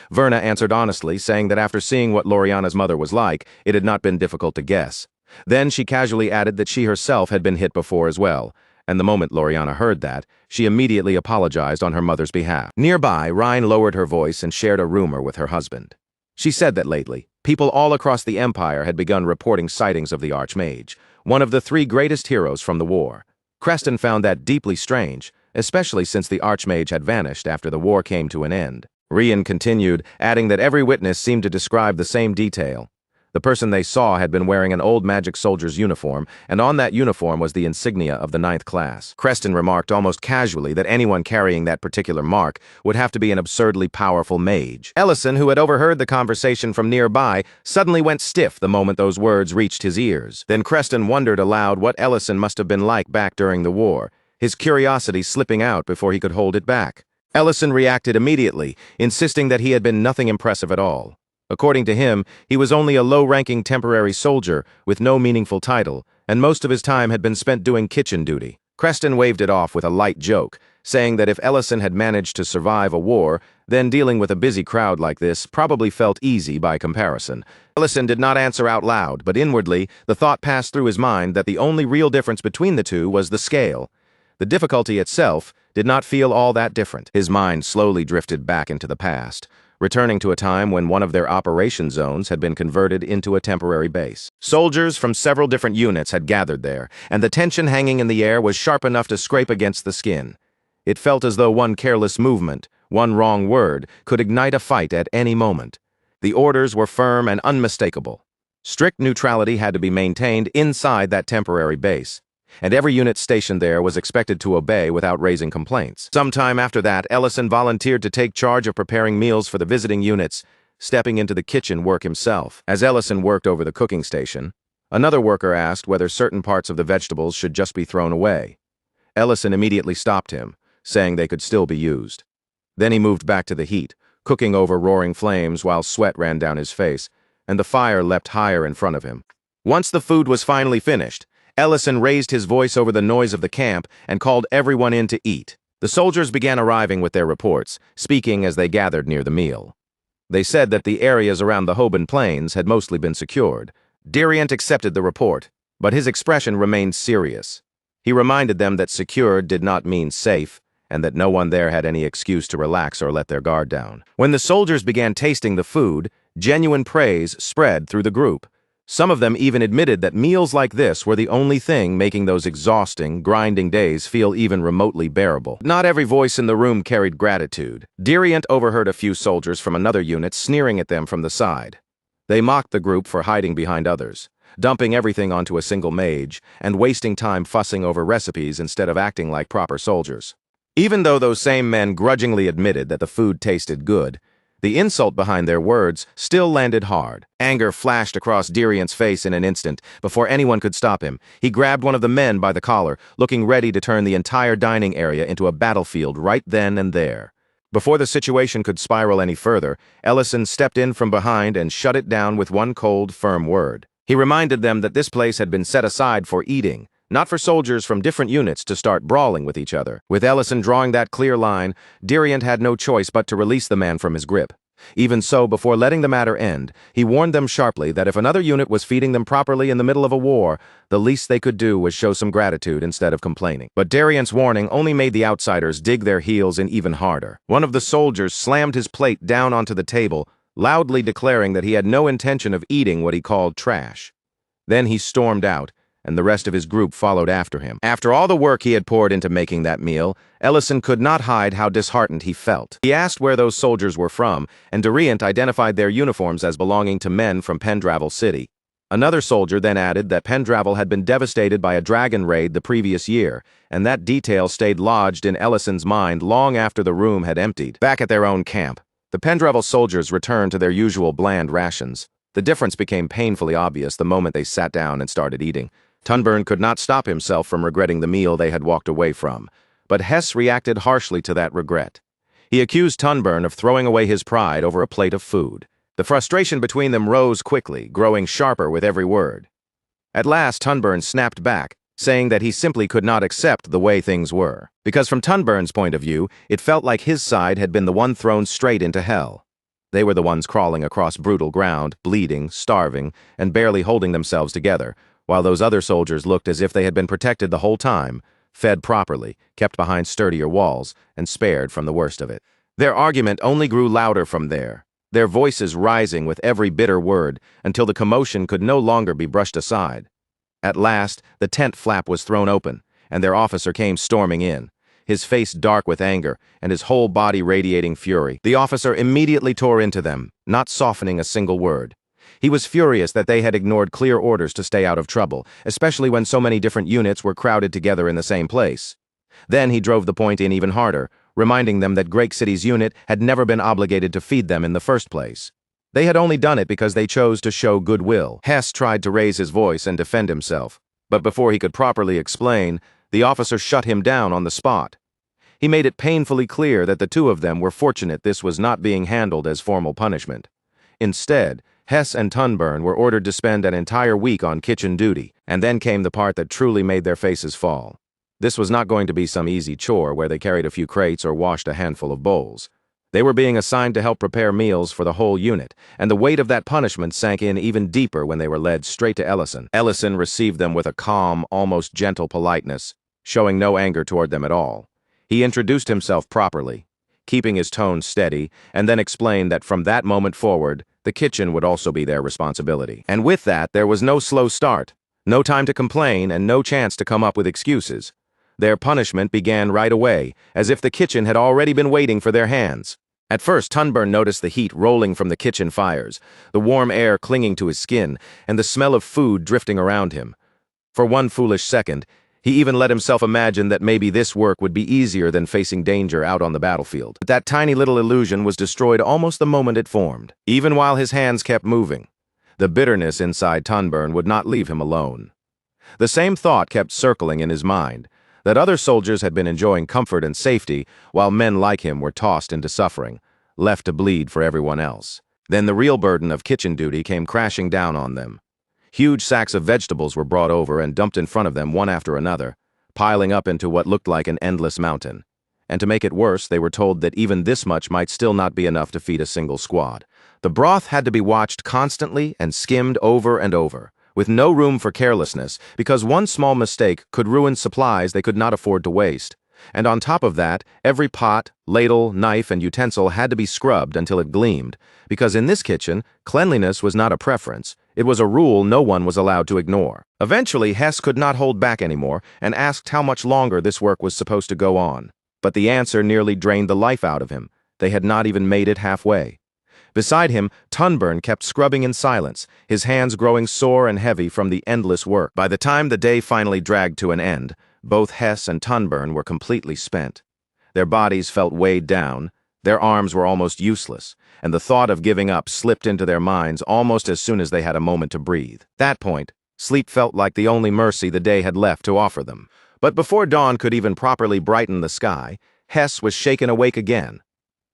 Verna answered honestly, saying that after seeing what Loriana's mother was like, it had not been difficult to guess. Then she casually added that she herself had been hit before as well, and the moment Loriana heard that, she immediately apologized on her mother's behalf. Nearby, Rhine lowered her voice and shared a rumor with her husband. She said that lately, people all across the Empire had begun reporting sightings of the Archmage, one of the three greatest heroes from the war. Creston found that deeply strange, especially since the Archmage had vanished after the war came to an end. Rian continued, adding that every witness seemed to describe the same detail. The person they saw had been wearing an old magic soldier's uniform, and on that uniform was the insignia of the 9th class. Creston remarked almost casually that anyone carrying that particular mark would have to be an absurdly powerful mage. Ellison, who had overheard the conversation from nearby, suddenly went stiff the moment those words reached his ears. Then Creston wondered aloud what Ellison must have been like back during the war, his curiosity slipping out before he could hold it back. Ellison reacted immediately, insisting that he had been nothing impressive at all. According to him, he was only a low-ranking temporary soldier with no meaningful title, and most of his time had been spent doing kitchen duty. Creston waved it off with a light joke, saying that if Ellison had managed to survive a war, then dealing with a busy crowd like this probably felt easy by comparison. Ellison did not answer out loud, but inwardly, the thought passed through his mind that the only real difference between the two was the scale. The difficulty itself did not feel all that different. His mind slowly drifted back into the past, returning to a time when one of their operation zones had been converted into a temporary base. Soldiers from several different units had gathered there, and the tension hanging in the air was sharp enough to scrape against the skin. It felt as though one careless movement, one wrong word, could ignite a fight at any moment. The orders were firm and unmistakable. Strict neutrality had to be maintained inside that temporary base, and every unit stationed there was expected to obey without raising complaints. Sometime after that, Ellison volunteered to take charge of preparing meals for the visiting units, stepping into the kitchen work himself. As Ellison worked over the cooking station, another worker asked whether certain parts of the vegetables should just be thrown away. Ellison immediately stopped him, saying they could still be used. Then he moved back to the heat, cooking over roaring flames while sweat ran down his face, and the fire leapt higher in front of him. Once the food was finally finished, Ellison raised his voice over the noise of the camp and called everyone in to eat. The soldiers began arriving with their reports, speaking as they gathered near the meal. They said that the areas around the Hoban Plains had mostly been secured. Diriant accepted the report, but his expression remained serious. He reminded them that secured did not mean safe, and that no one there had any excuse to relax or let their guard down. When the soldiers began tasting the food, genuine praise spread through the group. Some of them even admitted that meals like this were the only thing making those exhausting, grinding days feel even remotely bearable. Not every voice in the room carried gratitude. Diriant overheard a few soldiers from another unit sneering at them from the side. They mocked the group for hiding behind others, dumping everything onto a single mage, and wasting time fussing over recipes instead of acting like proper soldiers. Even though those same men grudgingly admitted that the food tasted good, the insult behind their words still landed hard. Anger flashed across Diriant's face in an instant. Before anyone could stop him, he grabbed one of the men by the collar, looking ready to turn the entire dining area into a battlefield right then and there. Before the situation could spiral any further, Ellison stepped in from behind and shut it down with one cold, firm word. He reminded them that this place had been set aside for eating, not for soldiers from different units to start brawling with each other. With Ellison drawing that clear line, Diriant had no choice but to release the man from his grip. Even so, before letting the matter end, he warned them sharply that if another unit was feeding them properly in the middle of a war, the least they could do was show some gratitude instead of complaining. But Diriant's warning only made the outsiders dig their heels in even harder. One of the soldiers slammed his plate down onto the table, loudly declaring that he had no intention of eating what he called trash. Then he stormed out, and the rest of his group followed after him. After all the work he had poured into making that meal, Ellison could not hide how disheartened he felt. He asked where those soldiers were from, and Diriant identified their uniforms as belonging to men from Pendravel City. Another soldier then added that Pendravel had been devastated by a dragon raid the previous year, and that detail stayed lodged in Ellison's mind long after the room had emptied. Back at their own camp, the Pendravel soldiers returned to their usual bland rations. The difference became painfully obvious the moment they sat down and started eating. Tunburn could not stop himself from regretting the meal they had walked away from, but Hess reacted harshly to that regret. He accused Tunburn of throwing away his pride over a plate of food. The frustration between them rose quickly, growing sharper with every word. At last, Tunburn snapped back, saying that he simply could not accept the way things were, because from Tunburn's point of view, it felt like his side had been the one thrown straight into hell. They were the ones crawling across brutal ground, bleeding, starving, and barely holding themselves together, while those other soldiers looked as if they had been protected the whole time, fed properly, kept behind sturdier walls, and spared from the worst of it. Their argument only grew louder from there, their voices rising with every bitter word until the commotion could no longer be brushed aside. At last, the tent flap was thrown open, and their officer came storming in, his face dark with anger and his whole body radiating fury. The officer immediately tore into them, not softening a single word. He was furious that they had ignored clear orders to stay out of trouble, especially when so many different units were crowded together in the same place. Then he drove the point in even harder, reminding them that Drake City's unit had never been obligated to feed them in the first place. They had only done it because they chose to show goodwill. Hess tried to raise his voice and defend himself, but before he could properly explain, the officer shut him down on the spot. He made it painfully clear that the two of them were fortunate this was not being handled as formal punishment. Instead, Hess and Tunburn were ordered to spend an entire week on kitchen duty, and then came the part that truly made their faces fall. This was not going to be some easy chore where they carried a few crates or washed a handful of bowls. They were being assigned to help prepare meals for the whole unit, and the weight of that punishment sank in even deeper when they were led straight to Ellison. Ellison received them with a calm, almost gentle politeness, showing no anger toward them at all. He introduced himself properly, keeping his tone steady, and then explained that from that moment forward, the kitchen would also be their responsibility. And with that, there was no slow start, no time to complain, and no chance to come up with excuses. Their punishment began right away, as if the kitchen had already been waiting for their hands. At first, Tunburn noticed the heat rolling from the kitchen fires, the warm air clinging to his skin, and the smell of food drifting around him. For one foolish second, he even let himself imagine that maybe this work would be easier than facing danger out on the battlefield. But that tiny little illusion was destroyed almost the moment it formed, even while his hands kept moving. The bitterness inside Tunburn would not leave him alone. The same thought kept circling in his mind, that other soldiers had been enjoying comfort and safety, while men like him were tossed into suffering, left to bleed for everyone else. Then the real burden of kitchen duty came crashing down on them. Huge sacks of vegetables were brought over and dumped in front of them one after another, piling up into what looked like an endless mountain. And to make it worse, they were told that even this much might still not be enough to feed a single squad. The broth had to be watched constantly and skimmed over and over, with no room for carelessness, because one small mistake could ruin supplies they could not afford to waste. And on top of that, every pot, ladle, knife, and utensil had to be scrubbed until it gleamed, because in this kitchen, cleanliness was not a preference. It was a rule no one was allowed to ignore. Eventually, Hess could not hold back anymore and asked how much longer this work was supposed to go on. But the answer nearly drained the life out of him. They had not even made it halfway. Beside him, Tunburn kept scrubbing in silence, his hands growing sore and heavy from the endless work. By the time the day finally dragged to an end, both Hess and Tunburn were completely spent. Their bodies felt weighed down, their arms were almost useless, and the thought of giving up slipped into their minds almost as soon as they had a moment to breathe. At that point, sleep felt like the only mercy the day had left to offer them. But before dawn could even properly brighten the sky, Hess was shaken awake again.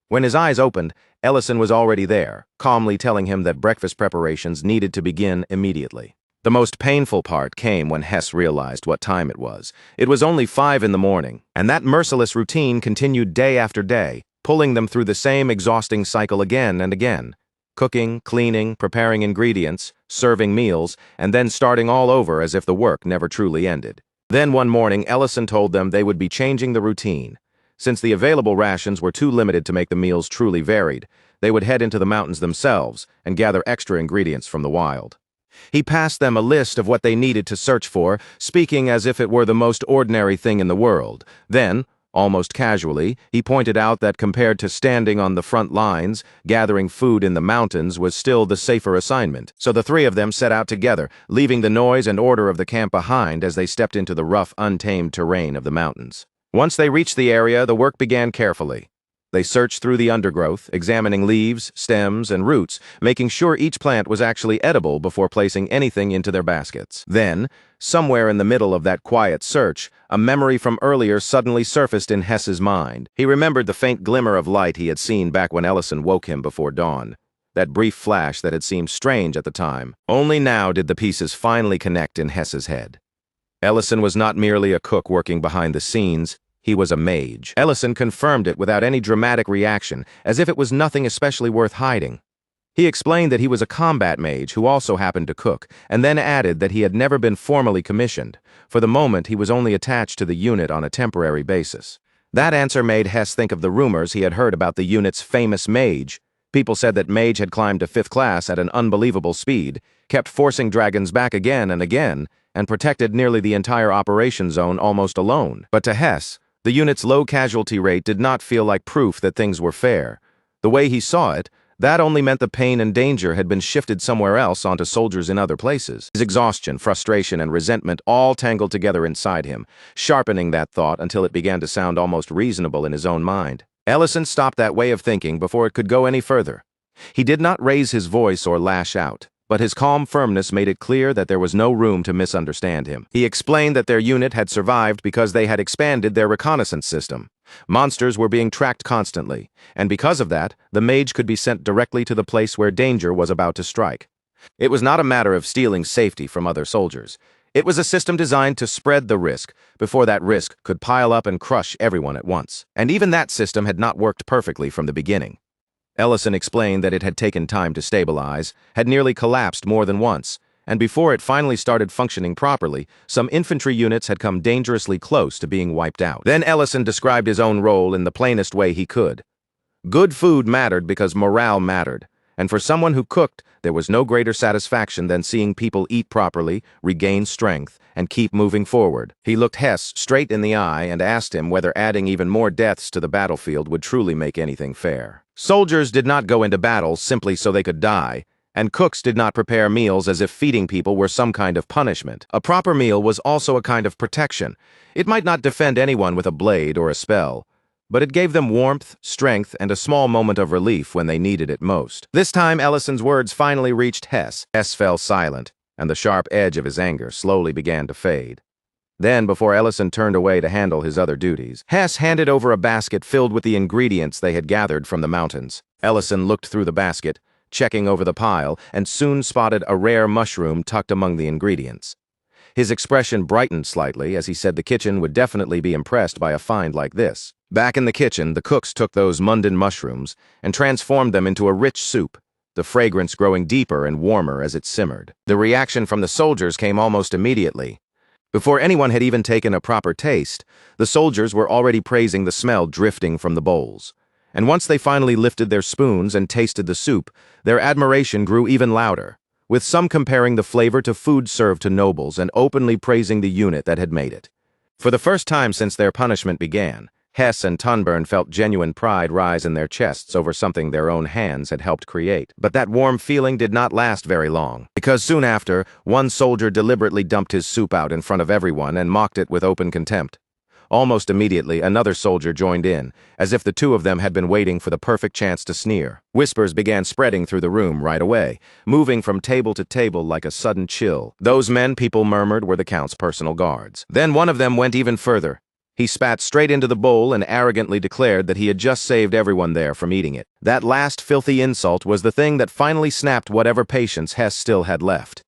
When his eyes opened, Ellison was already there, calmly telling him that breakfast preparations needed to begin immediately. The most painful part came when Hess realized what time it was. It was only 5 in the morning, and that merciless routine continued day after day, pulling them through the same exhausting cycle again and again. Cooking, cleaning, preparing ingredients, serving meals, and then starting all over as if the work never truly ended. Then one morning, Ellison told them they would be changing the routine. Since the available rations were too limited to make the meals truly varied, they would head into the mountains themselves and gather extra ingredients from the wild. He passed them a list of what they needed to search for, speaking as if it were the most ordinary thing in the world. Then, almost casually, he pointed out that compared to standing on the front lines, gathering food in the mountains was still the safer assignment. So the three of them set out together, leaving the noise and order of the camp behind as they stepped into the rough, untamed terrain of the mountains. Once they reached the area, the work began carefully. They searched through the undergrowth, examining leaves, stems, and roots, making sure each plant was actually edible before placing anything into their baskets. Then, somewhere in the middle of that quiet search, a memory from earlier suddenly surfaced in Hess's mind. He remembered the faint glimmer of light he had seen back when Ellison woke him before dawn. That brief flash that had seemed strange at the time. Only now did the pieces finally connect in Hess's head. Ellison was not merely a cook working behind the scenes. He was a mage. Ellison confirmed it without any dramatic reaction, as if it was nothing especially worth hiding. He explained that he was a combat mage who also happened to cook, and then added that he had never been formally commissioned. For the moment, he was only attached to the unit on a temporary basis. That answer made Hess think of the rumors he had heard about the unit's famous mage. People said that Mage had climbed to 5th class at an unbelievable speed, kept forcing dragons back again and again, and protected nearly the entire operation zone almost alone. But to Hess, the unit's low casualty rate did not feel like proof that things were fair. The way he saw it, that only meant the pain and danger had been shifted somewhere else onto soldiers in other places. His exhaustion, frustration, and resentment all tangled together inside him, sharpening that thought until it began to sound almost reasonable in his own mind. Ellison stopped that way of thinking before it could go any further. He did not raise his voice or lash out, but his calm firmness made it clear that there was no room to misunderstand him. He explained that their unit had survived because they had expanded their reconnaissance system. Monsters were being tracked constantly, and because of that, the mage could be sent directly to the place where danger was about to strike. It was not a matter of stealing safety from other soldiers. It was a system designed to spread the risk before that risk could pile up and crush everyone at once. And even that system had not worked perfectly from the beginning. Ellison explained that it had taken time to stabilize, had nearly collapsed more than once, and before it finally started functioning properly, some infantry units had come dangerously close to being wiped out. Then Ellison described his own role in the plainest way he could. Good food mattered because morale mattered, and for someone who cooked, there was no greater satisfaction than seeing people eat properly, regain strength, and keep moving forward. He looked Hess straight in the eye and asked him whether adding even more deaths to the battlefield would truly make anything fair. Soldiers did not go into battle simply so they could die, and cooks did not prepare meals as if feeding people were some kind of punishment. A proper meal was also a kind of protection. It might not defend anyone with a blade or a spell, but it gave them warmth, strength, and a small moment of relief when they needed it most. This time, Ellison's words finally reached Hess. Hess fell silent, and the sharp edge of his anger slowly began to fade. Then, before Ellison turned away to handle his other duties, Hess handed over a basket filled with the ingredients they had gathered from the mountains. Ellison looked through the basket, checking over the pile, and soon spotted a rare mushroom tucked among the ingredients. His expression brightened slightly as he said the kitchen would definitely be impressed by a find like this. Back in the kitchen, the cooks took those mundane mushrooms and transformed them into a rich soup, the fragrance growing deeper and warmer as it simmered. The reaction from the soldiers came almost immediately. Before anyone had even taken a proper taste, the soldiers were already praising the smell drifting from the bowls. And once they finally lifted their spoons and tasted the soup, their admiration grew even louder, with some comparing the flavor to food served to nobles and openly praising the unit that had made it. For the first time since their punishment began, Hess and Tunburn felt genuine pride rise in their chests over something their own hands had helped create. But that warm feeling did not last very long, because soon after, one soldier deliberately dumped his soup out in front of everyone and mocked it with open contempt. Almost immediately, another soldier joined in, as if the two of them had been waiting for the perfect chance to sneer. Whispers began spreading through the room right away, moving from table to table like a sudden chill. Those men, people murmured, were the Count's personal guards. Then one of them went even further. He spat straight into the bowl and arrogantly declared that he had just saved everyone there from eating it. That last filthy insult was the thing that finally snapped whatever patience Hess still had left.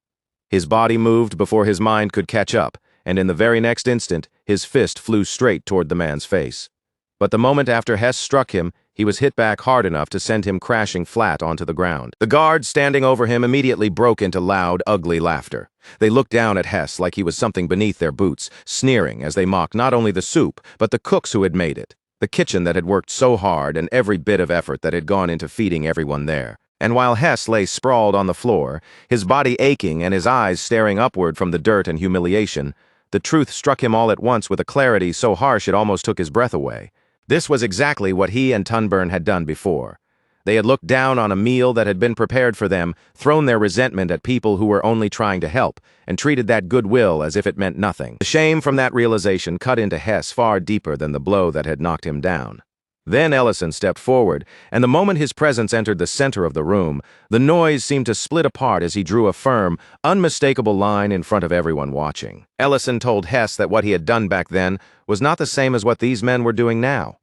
His body moved before his mind could catch up, and in the very next instant, his fist flew straight toward the man's face. But the moment after Hess struck him, he was hit back hard enough to send him crashing flat onto the ground. The guards standing over him immediately broke into loud, ugly laughter. They looked down at Hess like he was something beneath their boots, sneering as they mocked not only the soup, but the cooks who had made it, the kitchen that had worked so hard and every bit of effort that had gone into feeding everyone there. And while Hess lay sprawled on the floor, his body aching and his eyes staring upward from the dirt and humiliation, the truth struck him all at once with a clarity so harsh it almost took his breath away. This was exactly what he and Tunburn had done before. They had looked down on a meal that had been prepared for them, thrown their resentment at people who were only trying to help, and treated that goodwill as if it meant nothing. The shame from that realization cut into Hess far deeper than the blow that had knocked him down. Then Ellison stepped forward, and the moment his presence entered the center of the room, the noise seemed to split apart as he drew a firm, unmistakable line in front of everyone watching. Ellison told Hess that what he had done back then was not the same as what these men were doing now.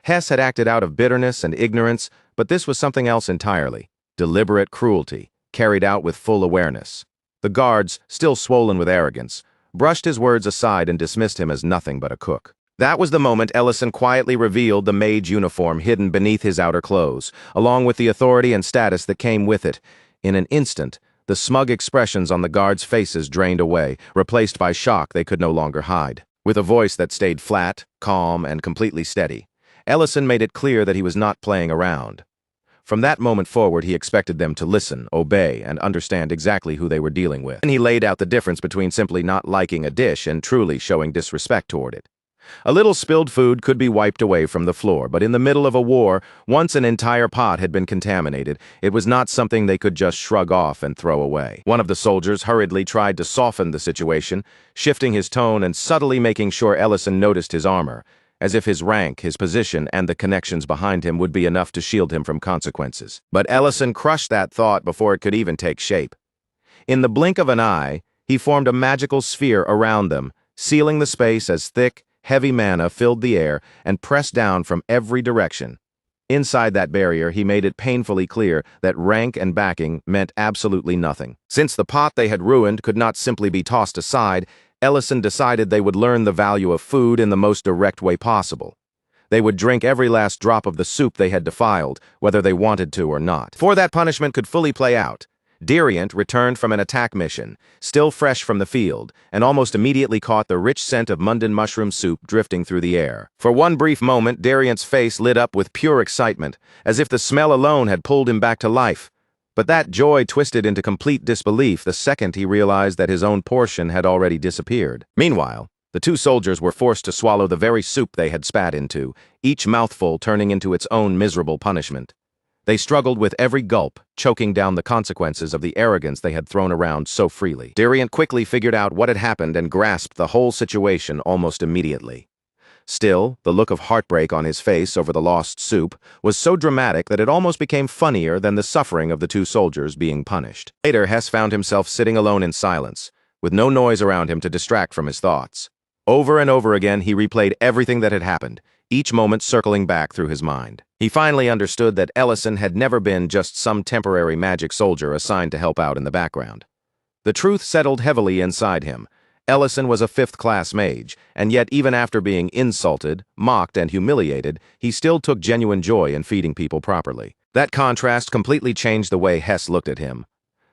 Hess had acted out of bitterness and ignorance, but this was something else entirely. Deliberate cruelty, carried out with full awareness. The guards, still swollen with arrogance, brushed his words aside and dismissed him as nothing but a cook. That was the moment Ellison quietly revealed the mage uniform hidden beneath his outer clothes, along with the authority and status that came with it. In an instant, the smug expressions on the guards' faces drained away, replaced by shock they could no longer hide. With a voice that stayed flat, calm, and completely steady, Ellison made it clear that he was not playing around. From that moment forward, he expected them to listen, obey, and understand exactly who they were dealing with. And he laid out the difference between simply not liking a dish and truly showing disrespect toward it. A little spilled food could be wiped away from the floor, but in the middle of a war, once an entire pot had been contaminated, it was not something they could just shrug off and throw away. One of the soldiers hurriedly tried to soften the situation, shifting his tone and subtly making sure Ellison noticed his armor, as if his rank, his position, and the connections behind him would be enough to shield him from consequences. But Ellison crushed that thought before it could even take shape. In the blink of an eye, he formed a magical sphere around them, sealing the space as thick, heavy mana filled the air and pressed down from every direction. Inside that barrier, he made it painfully clear that rank and backing meant absolutely nothing. Since the pot they had ruined could not simply be tossed aside, Ellison decided they would learn the value of food in the most direct way possible. They would drink every last drop of the soup they had defiled, whether they wanted to or not. Before that punishment could fully play out, Dariant returned from an attack mission, still fresh from the field, and almost immediately caught the rich scent of mundane mushroom soup drifting through the air. For one brief moment, Dariant's face lit up with pure excitement, as if the smell alone had pulled him back to life. But that joy twisted into complete disbelief the second he realized that his own portion had already disappeared. Meanwhile, the two soldiers were forced to swallow the very soup they had spat into, each mouthful turning into its own miserable punishment. They struggled with every gulp, choking down the consequences of the arrogance they had thrown around so freely. Dariant quickly figured out what had happened and grasped the whole situation almost immediately. Still, the look of heartbreak on his face over the lost soup was so dramatic that it almost became funnier than the suffering of the two soldiers being punished. Later, Hess found himself sitting alone in silence, with no noise around him to distract from his thoughts. Over and over again, he replayed everything that had happened, each moment circling back through his mind. He finally understood that Ellison had never been just some temporary magic soldier assigned to help out in the background. The truth settled heavily inside him. Ellison was a fifth-class mage, and yet even after being insulted, mocked, and humiliated, he still took genuine joy in feeding people properly. That contrast completely changed the way Hess looked at him.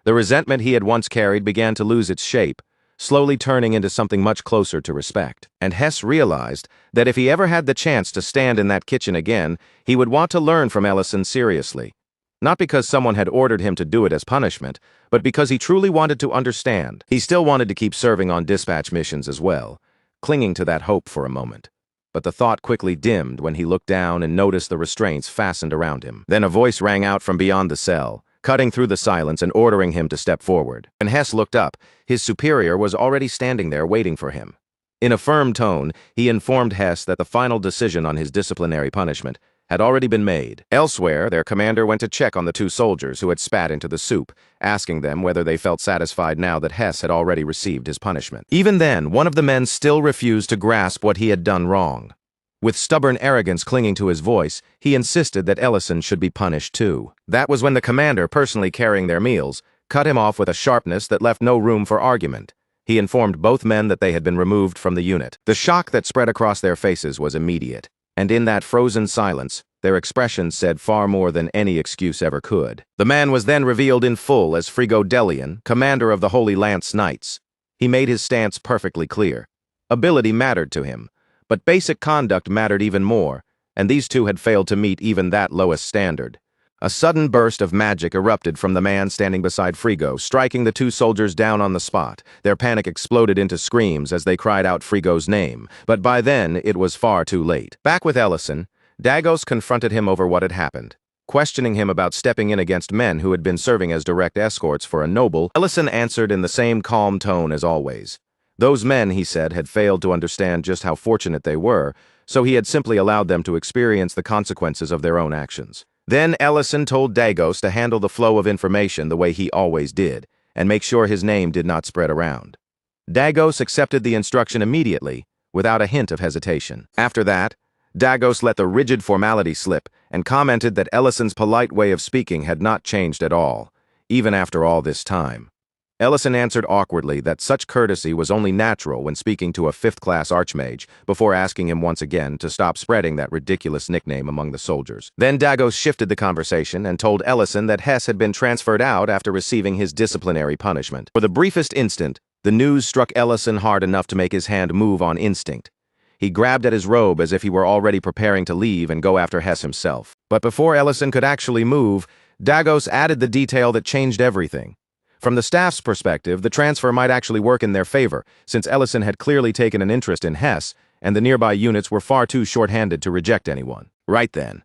The resentment he had once carried began to lose its shape, slowly turning into something much closer to respect. And Hess realized that if he ever had the chance to stand in that kitchen again, he would want to learn from Ellison seriously. Not because someone had ordered him to do it as punishment, but because he truly wanted to understand. He still wanted to keep serving on dispatch missions as well, clinging to that hope for a moment. But the thought quickly dimmed when he looked down and noticed the restraints fastened around him. Then a voice rang out from beyond the cell, cutting through the silence and ordering him to step forward. When Hess looked up, his superior was already standing there waiting for him. In a firm tone, he informed Hess that the final decision on his disciplinary punishment had already been made. Elsewhere, their commander went to check on the two soldiers who had spat into the soup, asking them whether they felt satisfied now that Hess had already received his punishment. Even then, one of the men still refused to grasp what he had done wrong. With stubborn arrogance clinging to his voice, he insisted that Ellison should be punished too. That was when the commander, personally carrying their meals, cut him off with a sharpness that left no room for argument. He informed both men that they had been removed from the unit. The shock that spread across their faces was immediate, and in that frozen silence, their expressions said far more than any excuse ever could. The man was then revealed in full as Frigo Delian, commander of the Holy Lance Knights. He made his stance perfectly clear. Ability mattered to him, but basic conduct mattered even more, and these two had failed to meet even that lowest standard. A sudden burst of magic erupted from the man standing beside Frigo, striking the two soldiers down on the spot. Their panic exploded into screams as they cried out Frigo's name, but by then it was far too late. Back with Ellison, Dagos confronted him over what had happened. Questioning him about stepping in against men who had been serving as direct escorts for a noble, Ellison answered in the same calm tone as always. Those men, he said, had failed to understand just how fortunate they were, so he had simply allowed them to experience the consequences of their own actions. Then Ellison told Dagos to handle the flow of information the way he always did, and make sure his name did not spread around. Dagos accepted the instruction immediately, without a hint of hesitation. After that, Dagos let the rigid formality slip and commented that Ellison's polite way of speaking had not changed at all, even after all this time. Ellison answered awkwardly that such courtesy was only natural when speaking to a fifth-class archmage, before asking him once again to stop spreading that ridiculous nickname among the soldiers. Then Dagos shifted the conversation and told Ellison that Hess had been transferred out after receiving his disciplinary punishment. For the briefest instant, the news struck Ellison hard enough to make his hand move on instinct. He grabbed at his robe as if he were already preparing to leave and go after Hess himself. But before Ellison could actually move, Dagos added the detail that changed everything. From the staff's perspective, the transfer might actually work in their favor, since Ellison had clearly taken an interest in Hess, and the nearby units were far too short-handed to reject anyone. Right then,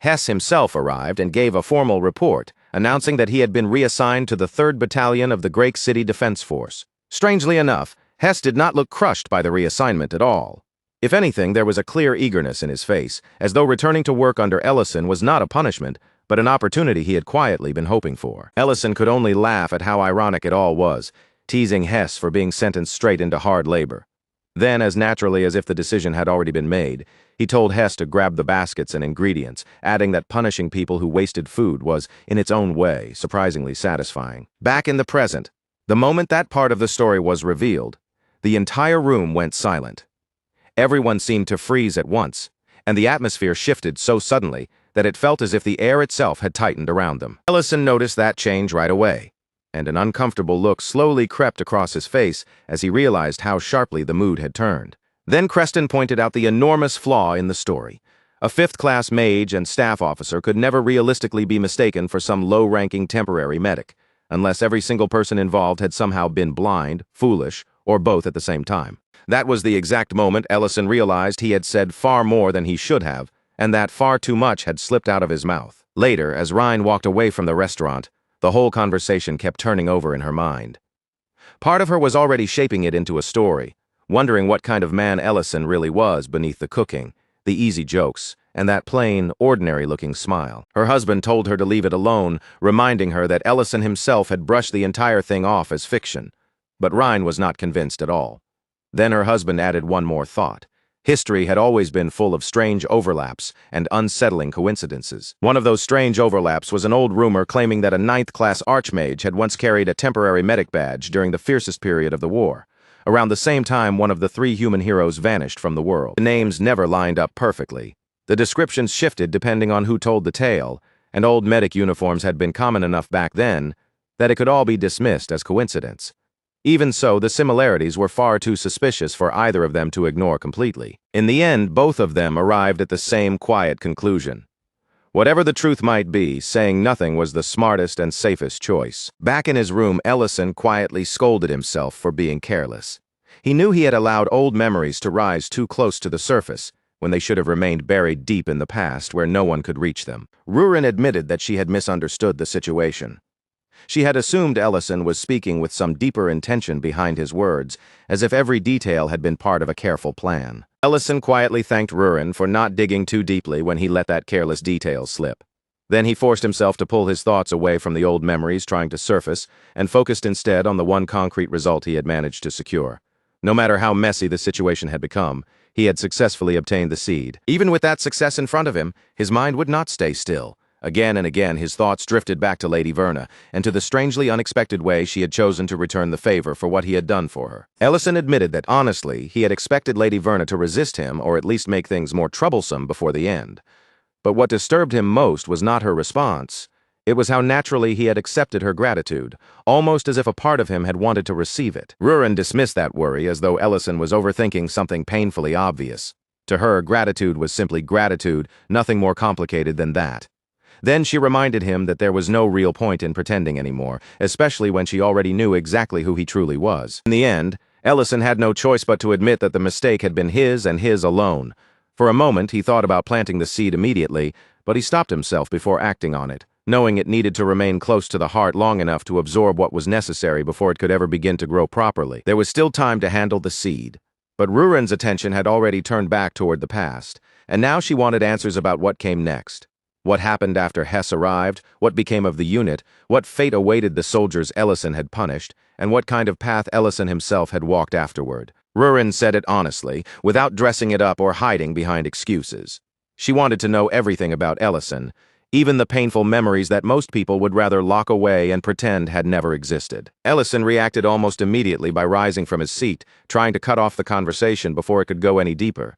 Hess himself arrived and gave a formal report, announcing that he had been reassigned to the 3rd Battalion of the Great City Defense Force. Strangely enough, Hess did not look crushed by the reassignment at all. If anything, there was a clear eagerness in his face, as though returning to work under Ellison was not a punishment, but an opportunity he had quietly been hoping for. Ellison could only laugh at how ironic it all was, teasing Hess for being sentenced straight into hard labor. Then, as naturally as if the decision had already been made, he told Hess to grab the baskets and ingredients, adding that punishing people who wasted food was, in its own way, surprisingly satisfying. Back in the present, the moment that part of the story was revealed, the entire room went silent. Everyone seemed to freeze at once, and the atmosphere shifted so suddenly that it felt as if the air itself had tightened around them. Ellison noticed that change right away, and an uncomfortable look slowly crept across his face as he realized how sharply the mood had turned. Then Creston pointed out the enormous flaw in the story. A fifth-class mage and staff officer could never realistically be mistaken for some low-ranking temporary medic, unless every single person involved had somehow been blind, foolish, or both at the same time. That was the exact moment Ellison realized he had said far more than he should have, and that far too much had slipped out of his mouth. Later, as Rhine walked away from the restaurant, the whole conversation kept turning over in her mind. Part of her was already shaping it into a story, wondering what kind of man Ellison really was beneath the cooking, the easy jokes, and that plain, ordinary-looking smile. Her husband told her to leave it alone, reminding her that Ellison himself had brushed the entire thing off as fiction. But Rhine was not convinced at all. Then her husband added one more thought. History had always been full of strange overlaps and unsettling coincidences. One of those strange overlaps was an old rumor claiming that a ninth-class archmage had once carried a temporary medic badge during the fiercest period of the war. Around the same time, one of the three human heroes vanished from the world. The names never lined up perfectly. The descriptions shifted depending on who told the tale, and old medic uniforms had been common enough back then that it could all be dismissed as coincidence. Even so, the similarities were far too suspicious for either of them to ignore completely. In the end, both of them arrived at the same quiet conclusion. Whatever the truth might be, saying nothing was the smartest and safest choice. Back in his room, Ellison quietly scolded himself for being careless. He knew he had allowed old memories to rise too close to the surface, when they should have remained buried deep in the past where no one could reach them. Rurin admitted that she had misunderstood the situation. She had assumed Ellison was speaking with some deeper intention behind his words, as if every detail had been part of a careful plan. Ellison quietly thanked Rurin for not digging too deeply when he let that careless detail slip. Then he forced himself to pull his thoughts away from the old memories trying to surface, and focused instead on the one concrete result he had managed to secure. No matter how messy the situation had become, he had successfully obtained the seed. Even with that success in front of him, his mind would not stay still. Again and again, his thoughts drifted back to Lady Verna, and to the strangely unexpected way she had chosen to return the favor for what he had done for her. Ellison admitted that, honestly, he had expected Lady Verna to resist him or at least make things more troublesome before the end. But what disturbed him most was not her response. It was how naturally he had accepted her gratitude, almost as if a part of him had wanted to receive it. Rurin dismissed that worry as though Ellison was overthinking something painfully obvious. To her, gratitude was simply gratitude, nothing more complicated than that. Then she reminded him that there was no real point in pretending anymore, especially when she already knew exactly who he truly was. In the end, Ellison had no choice but to admit that the mistake had been his and his alone. For a moment, he thought about planting the seed immediately, but he stopped himself before acting on it, knowing it needed to remain close to the heart long enough to absorb what was necessary before it could ever begin to grow properly. There was still time to handle the seed. But Rurin's attention had already turned back toward the past, and now she wanted answers about what came next. What happened after Hess arrived, what became of the unit, what fate awaited the soldiers Ellison had punished, and what kind of path Ellison himself had walked afterward. Rurin said it honestly, without dressing it up or hiding behind excuses. She wanted to know everything about Ellison, even the painful memories that most people would rather lock away and pretend had never existed. Ellison reacted almost immediately by rising from his seat, trying to cut off the conversation before it could go any deeper.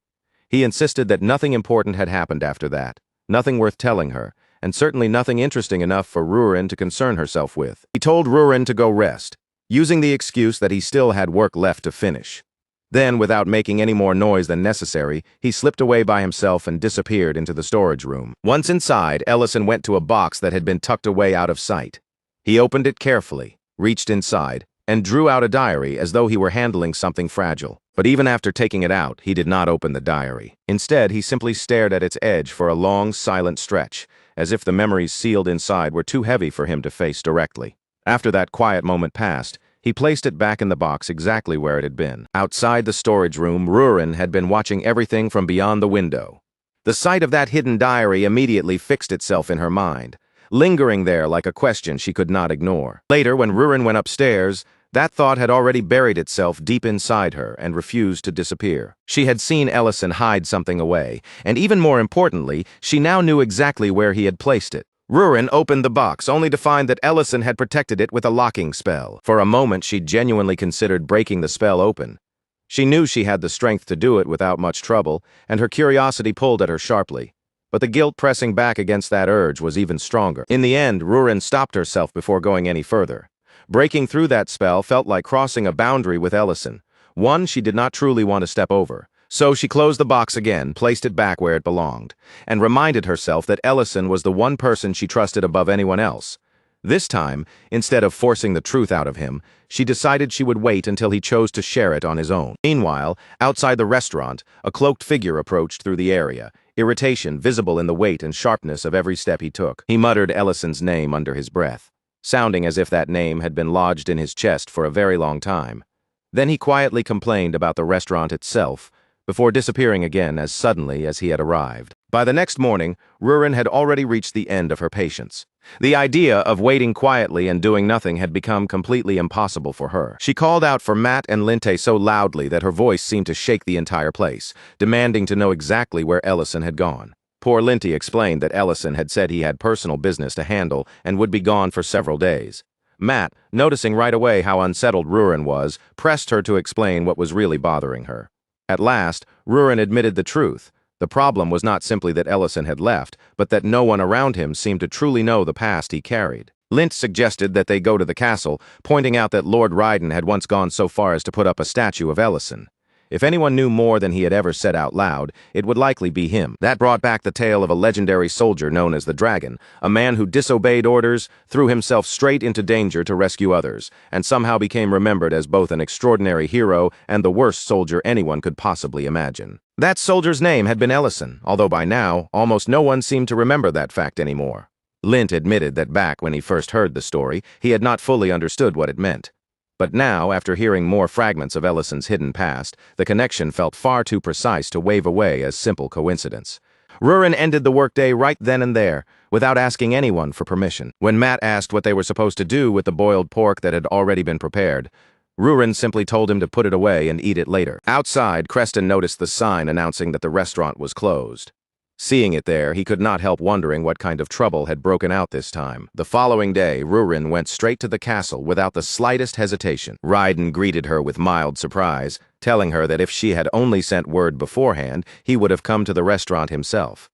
He insisted that nothing important had happened after that. Nothing worth telling her, and certainly nothing interesting enough for Rurin to concern herself with. He told Rurin to go rest, using the excuse that he still had work left to finish. Then, without making any more noise than necessary, he slipped away by himself and disappeared into the storage room. Once inside, Ellison went to a box that had been tucked away out of sight. He opened it carefully, reached inside, and drew out a diary as though he were handling something fragile. But even after taking it out, he did not open the diary. Instead, he simply stared at its edge for a long, silent stretch, as if the memories sealed inside were too heavy for him to face directly. After that quiet moment passed, he placed it back in the box exactly where it had been. Outside the storage room, Rurin had been watching everything from beyond the window. The sight of that hidden diary immediately fixed itself in her mind, lingering there like a question she could not ignore. Later, when Rurin went upstairs, that thought had already buried itself deep inside her and refused to disappear. She had seen Ellison hide something away, and even more importantly, she now knew exactly where he had placed it. Rurin opened the box, only to find that Ellison had protected it with a locking spell. For a moment, she genuinely considered breaking the spell open. She knew she had the strength to do it without much trouble, and her curiosity pulled at her sharply. But the guilt pressing back against that urge was even stronger. In the end, Rurin stopped herself before going any further. Breaking through that spell felt like crossing a boundary with Ellison, one she did not truly want to step over. So she closed the box again, placed it back where it belonged, and reminded herself that Ellison was the one person she trusted above anyone else. This time, instead of forcing the truth out of him, she decided she would wait until he chose to share it on his own. Meanwhile, outside the restaurant, a cloaked figure approached through the area, irritation visible in the weight and sharpness of every step he took. He muttered Ellison's name under his breath, sounding as if that name had been lodged in his chest for a very long time. Then he quietly complained about the restaurant itself, before disappearing again as suddenly as he had arrived. By the next morning, Rurin had already reached the end of her patience. The idea of waiting quietly and doing nothing had become completely impossible for her. She called out for Matt and Linte so loudly that her voice seemed to shake the entire place, demanding to know exactly where Ellison had gone. Poor Linte explained that Ellison had said he had personal business to handle and would be gone for several days. Matt, noticing right away how unsettled Rurin was, pressed her to explain what was really bothering her. At last, Rurin admitted the truth. The problem was not simply that Ellison had left, but that no one around him seemed to truly know the past he carried. Lint suggested that they go to the castle, pointing out that Lord Ryden had once gone so far as to put up a statue of Ellison. If anyone knew more than he had ever said out loud, it would likely be him. That brought back the tale of a legendary soldier known as the Dragon, a man who disobeyed orders, threw himself straight into danger to rescue others, and somehow became remembered as both an extraordinary hero and the worst soldier anyone could possibly imagine. That soldier's name had been Ellison, although by now, almost no one seemed to remember that fact anymore. Lint admitted that back when he first heard the story, he had not fully understood what it meant. But now, after hearing more fragments of Ellison's hidden past, the connection felt far too precise to wave away as simple coincidence. Rurin ended the workday right then and there, without asking anyone for permission. When Matt asked what they were supposed to do with the boiled pork that had already been prepared, Rurin simply told him to put it away and eat it later. Outside, Creston noticed the sign announcing that the restaurant was closed. Seeing it there, he could not help wondering what kind of trouble had broken out this time. The following day, Rurin went straight to the castle without the slightest hesitation. Ryden greeted her with mild surprise, telling her that if she had only sent word beforehand, he would have come to the restaurant himself.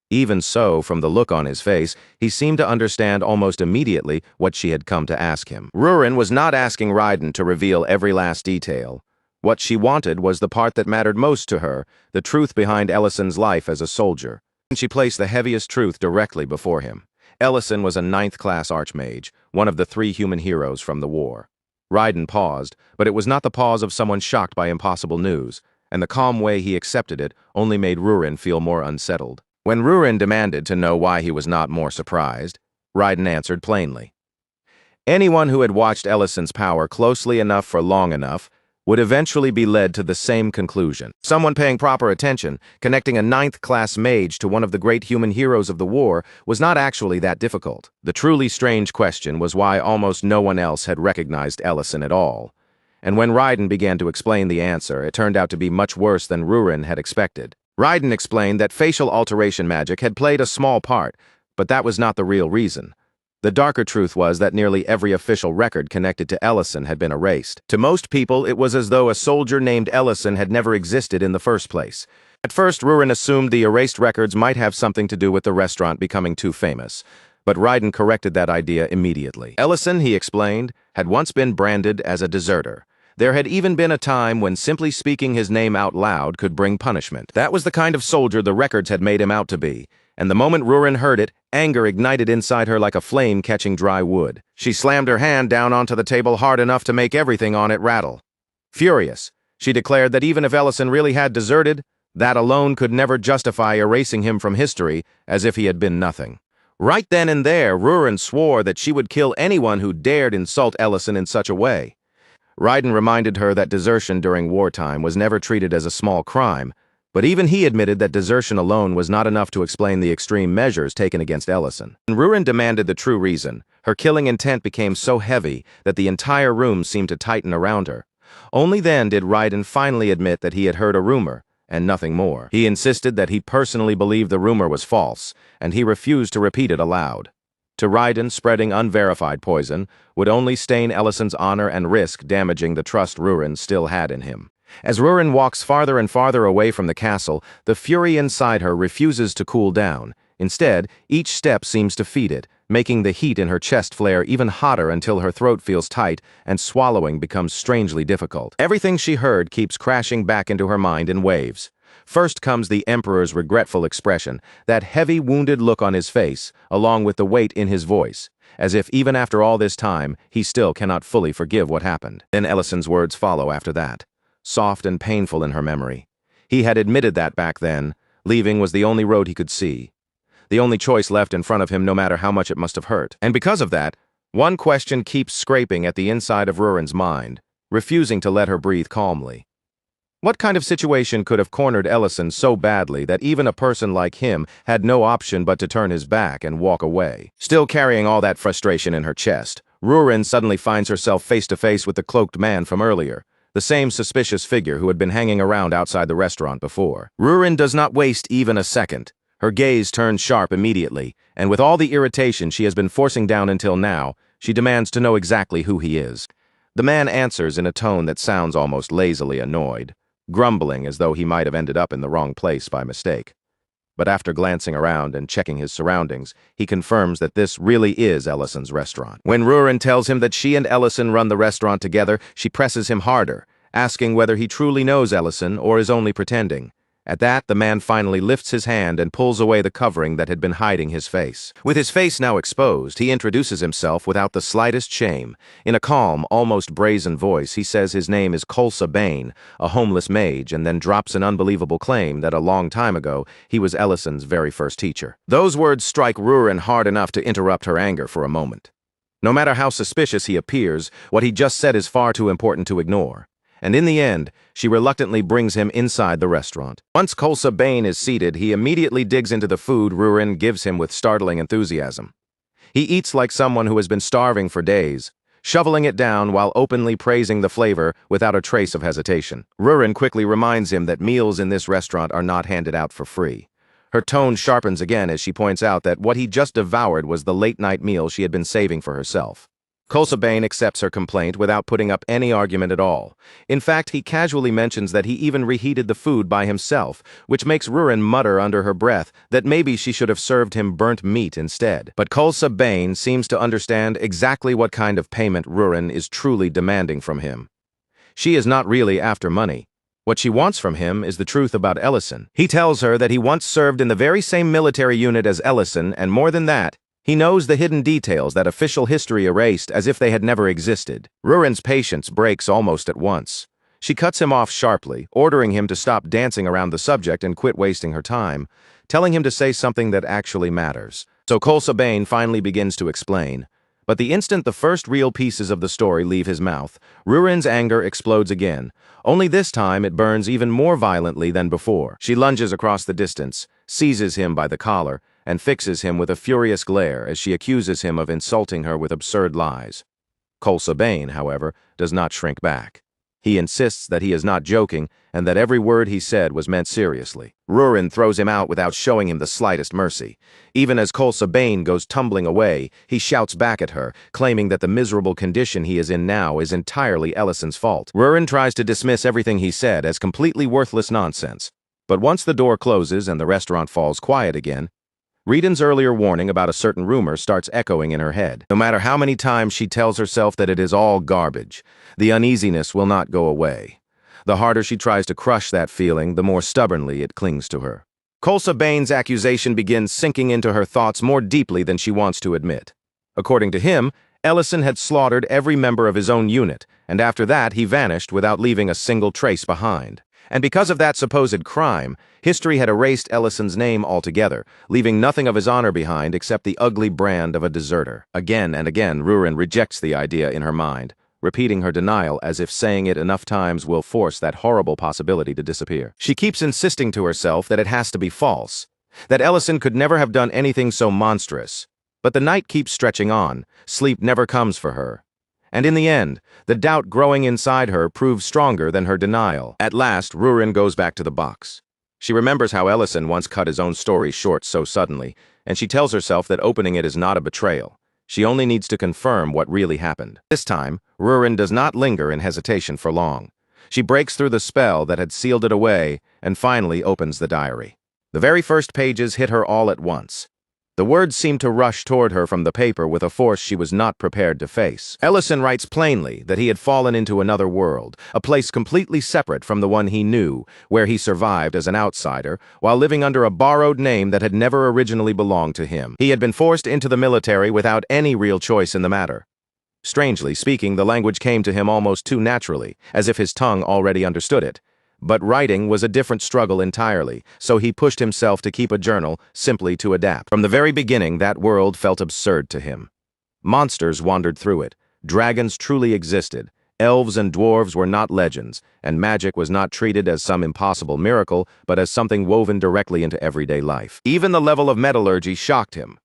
Even so, from the look on his face, he seemed to understand almost immediately what she had come to ask him. Rurin was not asking Ryden to reveal every last detail. What she wanted was the part that mattered most to her, the truth behind Ellison's life as a soldier. And she placed the heaviest truth directly before him. Ellison was a 9th-class archmage, one of the 3 human heroes from the war. Ryden paused, but it was not the pause of someone shocked by impossible news, and the calm way he accepted it only made Rurin feel more unsettled. When Rurin demanded to know why he was not more surprised, Ryden answered plainly. Anyone who had watched Ellison's power closely enough for long enough would eventually be led to the same conclusion. Someone paying proper attention, connecting a 9th-class mage to one of the great human heroes of the war, was not actually that difficult. The truly strange question was why almost no one else had recognized Ellison at all. And when Ryden began to explain the answer, it turned out to be much worse than Rurin had expected. Ryden explained that facial alteration magic had played a small part, but that was not the real reason. The darker truth was that nearly every official record connected to Ellison had been erased. To most people, it was as though a soldier named Ellison had never existed in the first place. At first, Rurin assumed the erased records might have something to do with the restaurant becoming too famous, but Ryden corrected that idea immediately. Ellison, he explained, had once been branded as a deserter. There had even been a time when simply speaking his name out loud could bring punishment. That was the kind of soldier the records had made him out to be, and the moment Rurin heard it, anger ignited inside her like a flame catching dry wood. She slammed her hand down onto the table hard enough to make everything on it rattle. Furious, she declared that even if Ellison really had deserted, that alone could never justify erasing him from history as if he had been nothing. Right then and there, Rurin swore that she would kill anyone who dared insult Ellison in such a way. Ryden reminded her that desertion during wartime was never treated as a small crime, but even he admitted that desertion alone was not enough to explain the extreme measures taken against Ellison. When Rurin demanded the true reason, her killing intent became so heavy that the entire room seemed to tighten around her. Only then did Ryden finally admit that he had heard a rumor, and nothing more. He insisted that he personally believed the rumor was false, and he refused to repeat it aloud. To Ryden, spreading unverified poison would only stain Ellison's honor and risk damaging the trust Rurin still had in him. As Rurin walks farther and farther away from the castle, the fury inside her refuses to cool down. Instead, each step seems to feed it, making the heat in her chest flare even hotter until her throat feels tight and swallowing becomes strangely difficult. Everything she heard keeps crashing back into her mind in waves. First comes the Emperor's regretful expression, that heavy, wounded look on his face, along with the weight in his voice, as if even after all this time, he still cannot fully forgive what happened. Then Ellison's words follow after that, soft and painful in her memory. He had admitted that back then, leaving was the only road he could see, the only choice left in front of him no matter how much it must have hurt. And because of that, one question keeps scraping at the inside of Rurin's mind, refusing to let her breathe calmly. What kind of situation could have cornered Ellison so badly that even a person like him had no option but to turn his back and walk away? Still carrying all that frustration in her chest, Rurin suddenly finds herself face to face with the cloaked man from earlier, the same suspicious figure who had been hanging around outside the restaurant before. Rurin does not waste even a second. Her gaze turns sharp immediately, and with all the irritation she has been forcing down until now, she demands to know exactly who he is. The man answers in a tone that sounds almost lazily annoyed, grumbling as though he might have ended up in the wrong place by mistake. But after glancing around and checking his surroundings, he confirms that this really is Ellison's restaurant. When Rurin tells him that she and Ellison run the restaurant together, she presses him harder, asking whether he truly knows Ellison or is only pretending. At that, the man finally lifts his hand and pulls away the covering that had been hiding his face. With his face now exposed, he introduces himself without the slightest shame. In a calm, almost brazen voice, he says his name is Kolsa Bane, a homeless mage, and then drops an unbelievable claim that a long time ago, he was Ellison's very first teacher. Those words strike Rurin hard enough to interrupt her anger for a moment. No matter how suspicious he appears, what he just said is far too important to ignore. And in the end, she reluctantly brings him inside the restaurant. Once Kolsa Bane is seated, he immediately digs into the food Rurin gives him with startling enthusiasm. He eats like someone who has been starving for days, shoveling it down while openly praising the flavor without a trace of hesitation. Rurin quickly reminds him that meals in this restaurant are not handed out for free. Her tone sharpens again as she points out that what he just devoured was the late-night meal she had been saving for herself. Kolsa Bane accepts her complaint without putting up any argument at all. In fact, he casually mentions that he even reheated the food by himself, which makes Rurin mutter under her breath that maybe she should have served him burnt meat instead. But Kolsa Bane seems to understand exactly what kind of payment Rurin is truly demanding from him. She is not really after money. What she wants from him is the truth about Ellison. He tells her that he once served in the very same military unit as Ellison, and more than that, he knows the hidden details that official history erased as if they had never existed. Rurin's patience breaks almost at once. She cuts him off sharply, ordering him to stop dancing around the subject and quit wasting her time, telling him to say something that actually matters. So Kolsa Bane finally begins to explain. But the instant the first real pieces of the story leave his mouth, Rurin's anger explodes again. Only this time it burns even more violently than before. She lunges across the distance, seizes him by the collar, and fixes him with a furious glare as she accuses him of insulting her with absurd lies. Kolsa Bane, however, does not shrink back. He insists that he is not joking and that every word he said was meant seriously. Rurin throws him out without showing him the slightest mercy. Even as Kolsa Bane goes tumbling away, he shouts back at her, claiming that the miserable condition he is in now is entirely Ellison's fault. Rurin tries to dismiss everything he said as completely worthless nonsense. But once the door closes and the restaurant falls quiet again, Reden's earlier warning about a certain rumor starts echoing in her head. No matter how many times she tells herself that it is all garbage, the uneasiness will not go away. The harder she tries to crush that feeling, the more stubbornly it clings to her. Kolsa Bane's accusation begins sinking into her thoughts more deeply than she wants to admit. According to him, Ellison had slaughtered every member of his own unit, and after that he vanished without leaving a single trace behind. And because of that supposed crime, history had erased Ellison's name altogether, leaving nothing of his honor behind except the ugly brand of a deserter. Again and again, Rurin rejects the idea in her mind, repeating her denial as if saying it enough times will force that horrible possibility to disappear. She keeps insisting to herself that it has to be false, that Ellison could never have done anything so monstrous. But the night keeps stretching on, sleep never comes for her. And in the end, the doubt growing inside her proves stronger than her denial. At last, Rurin goes back to the box. She remembers how Ellison once cut his own story short so suddenly, and she tells herself that opening it is not a betrayal. She only needs to confirm what really happened. This time, Rurin does not linger in hesitation for long. She breaks through the spell that had sealed it away and finally opens the diary. The very first pages hit her all at once. The words seemed to rush toward her from the paper with a force she was not prepared to face. Ellison writes plainly that he had fallen into another world, a place completely separate from the one he knew, where he survived as an outsider, while living under a borrowed name that had never originally belonged to him. He had been forced into the military without any real choice in the matter. Strangely speaking, the language came to him almost too naturally, as if his tongue already understood it. But writing was a different struggle entirely, so he pushed himself to keep a journal, simply to adapt. From the very beginning, that world felt absurd to him. Monsters wandered through it. Dragons truly existed. Elves and dwarves were not legends, and magic was not treated as some impossible miracle, but as something woven directly into everyday life. Even the level of metallurgy shocked him.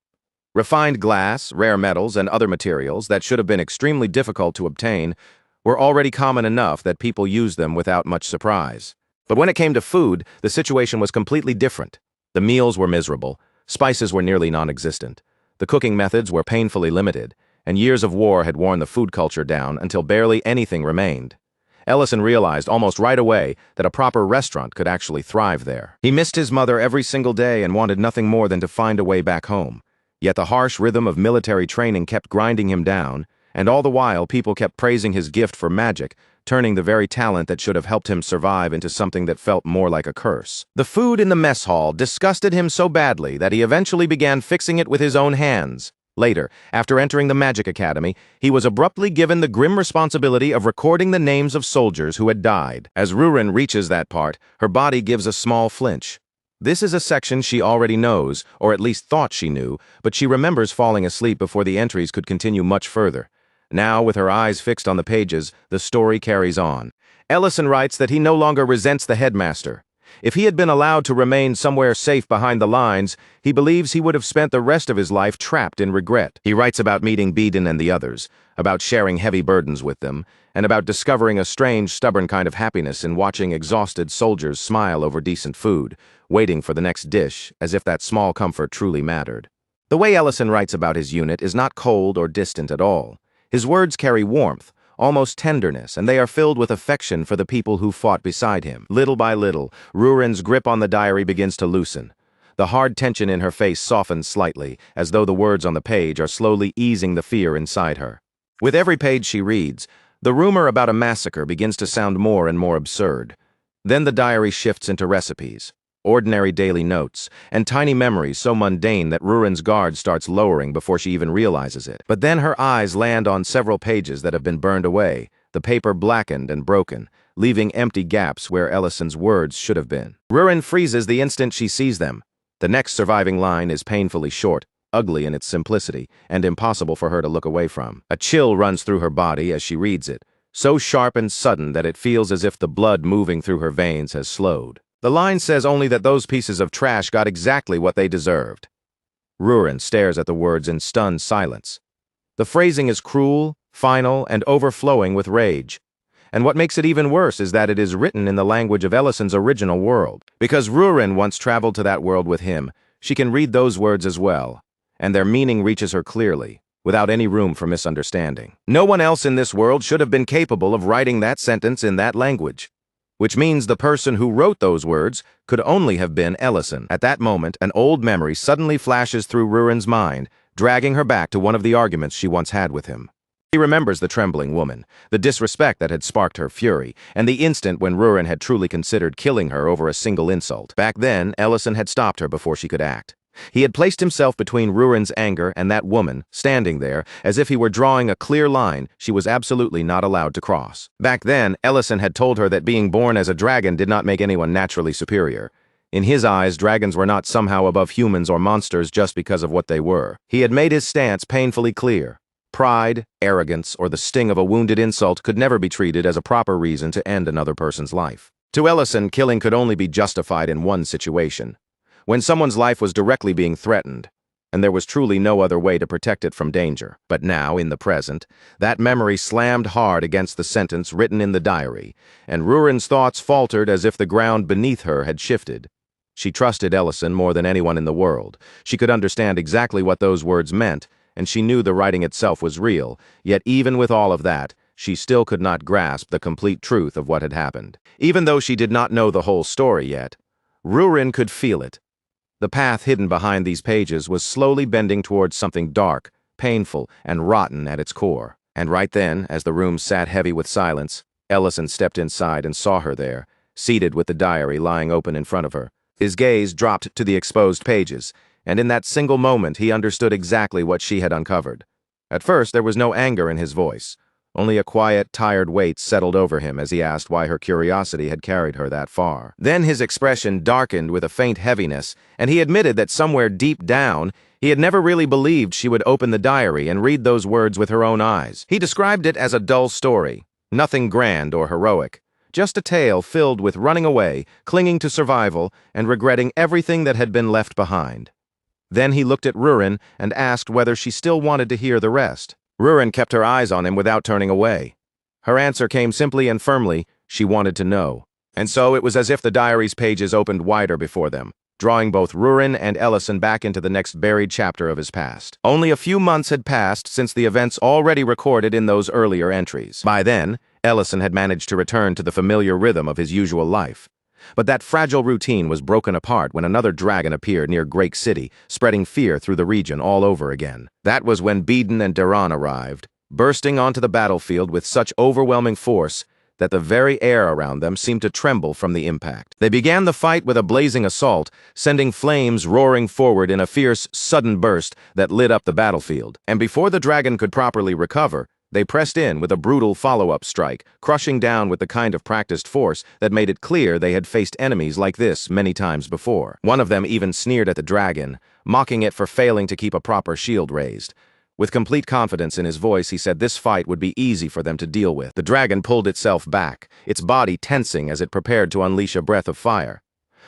Refined glass, rare metals, and other materials that should have been extremely difficult to obtain were already common enough that people used them without much surprise. But when it came to food, the situation was completely different. The meals were miserable, spices were nearly non-existent, the cooking methods were painfully limited, and years of war had worn the food culture down until barely anything remained. Ellison realized almost right away that a proper restaurant could actually thrive there. He missed his mother every single day and wanted nothing more than to find a way back home. Yet the harsh rhythm of military training kept grinding him down, and all the while people kept praising his gift for magic, turning the very talent that should have helped him survive into something that felt more like a curse. The food in the mess hall disgusted him so badly that he eventually began fixing it with his own hands. Later, after entering the Magic Academy, he was abruptly given the grim responsibility of recording the names of soldiers who had died. As Rurin reaches that part, her body gives a small flinch. This is a section she already knows, or at least thought she knew, but she remembers falling asleep before the entries could continue much further. Now, with her eyes fixed on the pages, the story carries on. Ellison writes that he no longer resents the headmaster. If he had been allowed to remain somewhere safe behind the lines, he believes he would have spent the rest of his life trapped in regret. He writes about meeting Beeden and the others, about sharing heavy burdens with them, and about discovering a strange, stubborn kind of happiness in watching exhausted soldiers smile over decent food, waiting for the next dish, as if that small comfort truly mattered. The way Ellison writes about his unit is not cold or distant at all. His words carry warmth, almost tenderness, and they are filled with affection for the people who fought beside him. Little by little, Rurin's grip on the diary begins to loosen. The hard tension in her face softens slightly, as though the words on the page are slowly easing the fear inside her. With every page she reads, the rumor about a massacre begins to sound more and more absurd. Then the diary shifts into recipes, ordinary daily notes, and tiny memories so mundane that Rurin's guard starts lowering before she even realizes it. But then her eyes land on several pages that have been burned away, the paper blackened and broken, leaving empty gaps where Ellison's words should have been. Rurin freezes the instant she sees them. The next surviving line is painfully short, ugly in its simplicity, and impossible for her to look away from. A chill runs through her body as she reads it, so sharp and sudden that it feels as if the blood moving through her veins has slowed. The line says only that those pieces of trash got exactly what they deserved. Rurin stares at the words in stunned silence. The phrasing is cruel, final, and overflowing with rage. And what makes it even worse is that it is written in the language of Ellison's original world. Because Rurin once traveled to that world with him, she can read those words as well, and their meaning reaches her clearly, without any room for misunderstanding. No one else in this world should have been capable of writing that sentence in that language. Which means the person who wrote those words could only have been Ellison. At that moment, an old memory suddenly flashes through Rurin's mind, dragging her back to one of the arguments she once had with him. He remembers the trembling woman, the disrespect that had sparked her fury, and the instant when Rurin had truly considered killing her over a single insult. Back then, Ellison had stopped her before she could act. He had placed himself between Rurin's anger and that woman, standing there, as if he were drawing a clear line she was absolutely not allowed to cross. Back then, Ellison had told her that being born as a dragon did not make anyone naturally superior. In his eyes, dragons were not somehow above humans or monsters just because of what they were. He had made his stance painfully clear. Pride, arrogance, or the sting of a wounded insult could never be treated as a proper reason to end another person's life. To Ellison, killing could only be justified in one situation: when someone's life was directly being threatened, and there was truly no other way to protect it from danger. But now, in the present, that memory slammed hard against the sentence written in the diary, and Rurin's thoughts faltered as if the ground beneath her had shifted. She trusted Ellison more than anyone in the world. She could understand exactly what those words meant, and she knew the writing itself was real, yet even with all of that, she still could not grasp the complete truth of what had happened. Even though she did not know the whole story yet, Rurin could feel it. The path hidden behind these pages was slowly bending towards something dark, painful, and rotten at its core. And right then, as the room sat heavy with silence, Ellison stepped inside and saw her there, seated with the diary lying open in front of her. His gaze dropped to the exposed pages, and in that single moment he understood exactly what she had uncovered. At first, there was no anger in his voice. Only a quiet, tired weight settled over him as he asked why her curiosity had carried her that far. Then his expression darkened with a faint heaviness, and he admitted that somewhere deep down, he had never really believed she would open the diary and read those words with her own eyes. He described it as a dull story, Nothing grand or heroic, just a tale filled with running away, clinging to survival, and regretting everything that had been left behind. Then he looked at Rurin and asked whether she still wanted to hear the rest. Rurin kept her eyes on him without turning away. Her answer came simply and firmly: she wanted to know. And so it was as if the diary's pages opened wider before them, drawing both Rurin and Ellison back into the next buried chapter of his past. Only a few months had passed since the events already recorded in those earlier entries. By then, Ellison had managed to return to the familiar rhythm of his usual life. But that fragile routine was broken apart when another dragon appeared near Great City, spreading fear through the region all over again. That was when Beeden and Deran arrived, bursting onto the battlefield with such overwhelming force that the very air around them seemed to tremble from the impact. They began the fight with a blazing assault, sending flames roaring forward in a fierce, sudden burst that lit up the battlefield. And before the dragon could properly recover, they pressed in with a brutal follow-up strike, crushing down with the kind of practiced force that made it clear they had faced enemies like this many times before. One of them even sneered at the dragon, mocking it for failing to keep a proper shield raised. With complete confidence in his voice, he said this fight would be easy for them to deal with. The dragon pulled itself back, its body tensing as it prepared to unleash a breath of fire.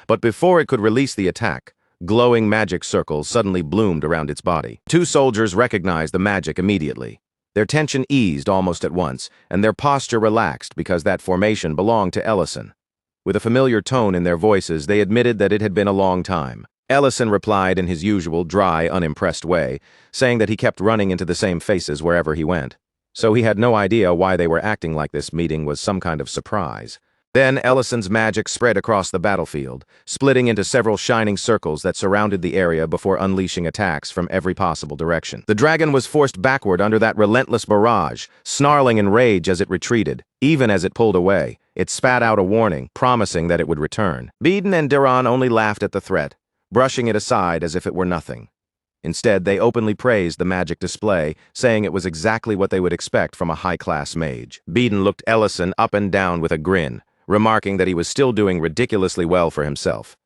But before it could release the attack, glowing magic circles suddenly bloomed around its body. Two soldiers recognized the magic immediately. Their tension eased almost at once, and their posture relaxed because that formation belonged to Ellison. With a familiar tone in their voices, they admitted that it had been a long time. Ellison replied in his usual dry, unimpressed way, saying that he kept running into the same faces wherever he went. So he had no idea why they were acting like this meeting was some kind of surprise. Then Ellison's magic spread across the battlefield, splitting into several shining circles that surrounded the area before unleashing attacks from every possible direction. The dragon was forced backward under that relentless barrage, snarling in rage as it retreated. Even as it pulled away, it spat out a warning, promising that it would return. Beeden and Deran only laughed at the threat, brushing it aside as if it were nothing. Instead, they openly praised the magic display, saying it was exactly what they would expect from a high-class mage. Beeden looked Ellison up and down with a grin, remarking that he was still doing ridiculously well for himself.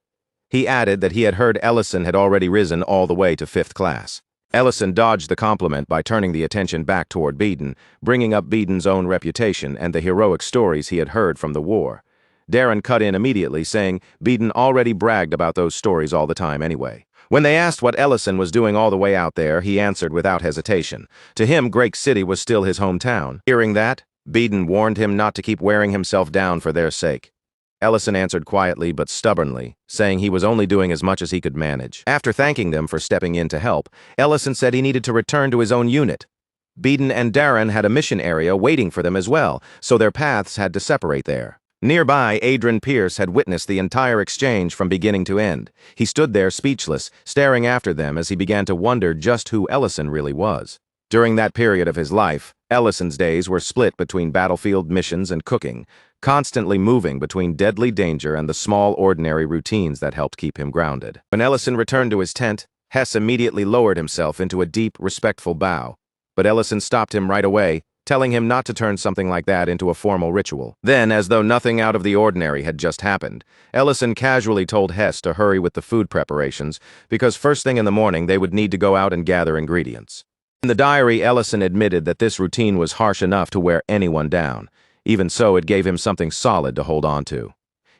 He added that he had heard Ellison had already risen all the way to 5th class. Ellison dodged the compliment by turning the attention back toward Beeden, bringing up Beeden's own reputation and the heroic stories he had heard from the war. Darren cut in immediately, saying Beeden already bragged about those stories all the time anyway. When they asked what Ellison was doing all the way out there, he answered without hesitation. To him, Great City was still his hometown. Hearing that, Beeden warned him not to keep wearing himself down for their sake. Ellison answered quietly but stubbornly, saying he was only doing as much as he could manage. After thanking them for stepping in to help, Ellison said he needed to return to his own unit. Beeden and Darren had a mission area waiting for them as well, so their paths had to separate there. Nearby, Adrian Pierce had witnessed the entire exchange from beginning to end. He stood there speechless, staring after them as he began to wonder just who Ellison really was. During that period of his life, Ellison's days were split between battlefield missions and cooking, constantly moving between deadly danger and the small, ordinary routines that helped keep him grounded. When Ellison returned to his tent, Hess immediately lowered himself into a deep, respectful bow. But Ellison stopped him right away, telling him not to turn something like that into a formal ritual. Then, as though nothing out of the ordinary had just happened, Ellison casually told Hess to hurry with the food preparations, because first thing in the morning they would need to go out and gather ingredients. In the diary, Ellison admitted that this routine was harsh enough to wear anyone down. Even so, it gave him something solid to hold on to.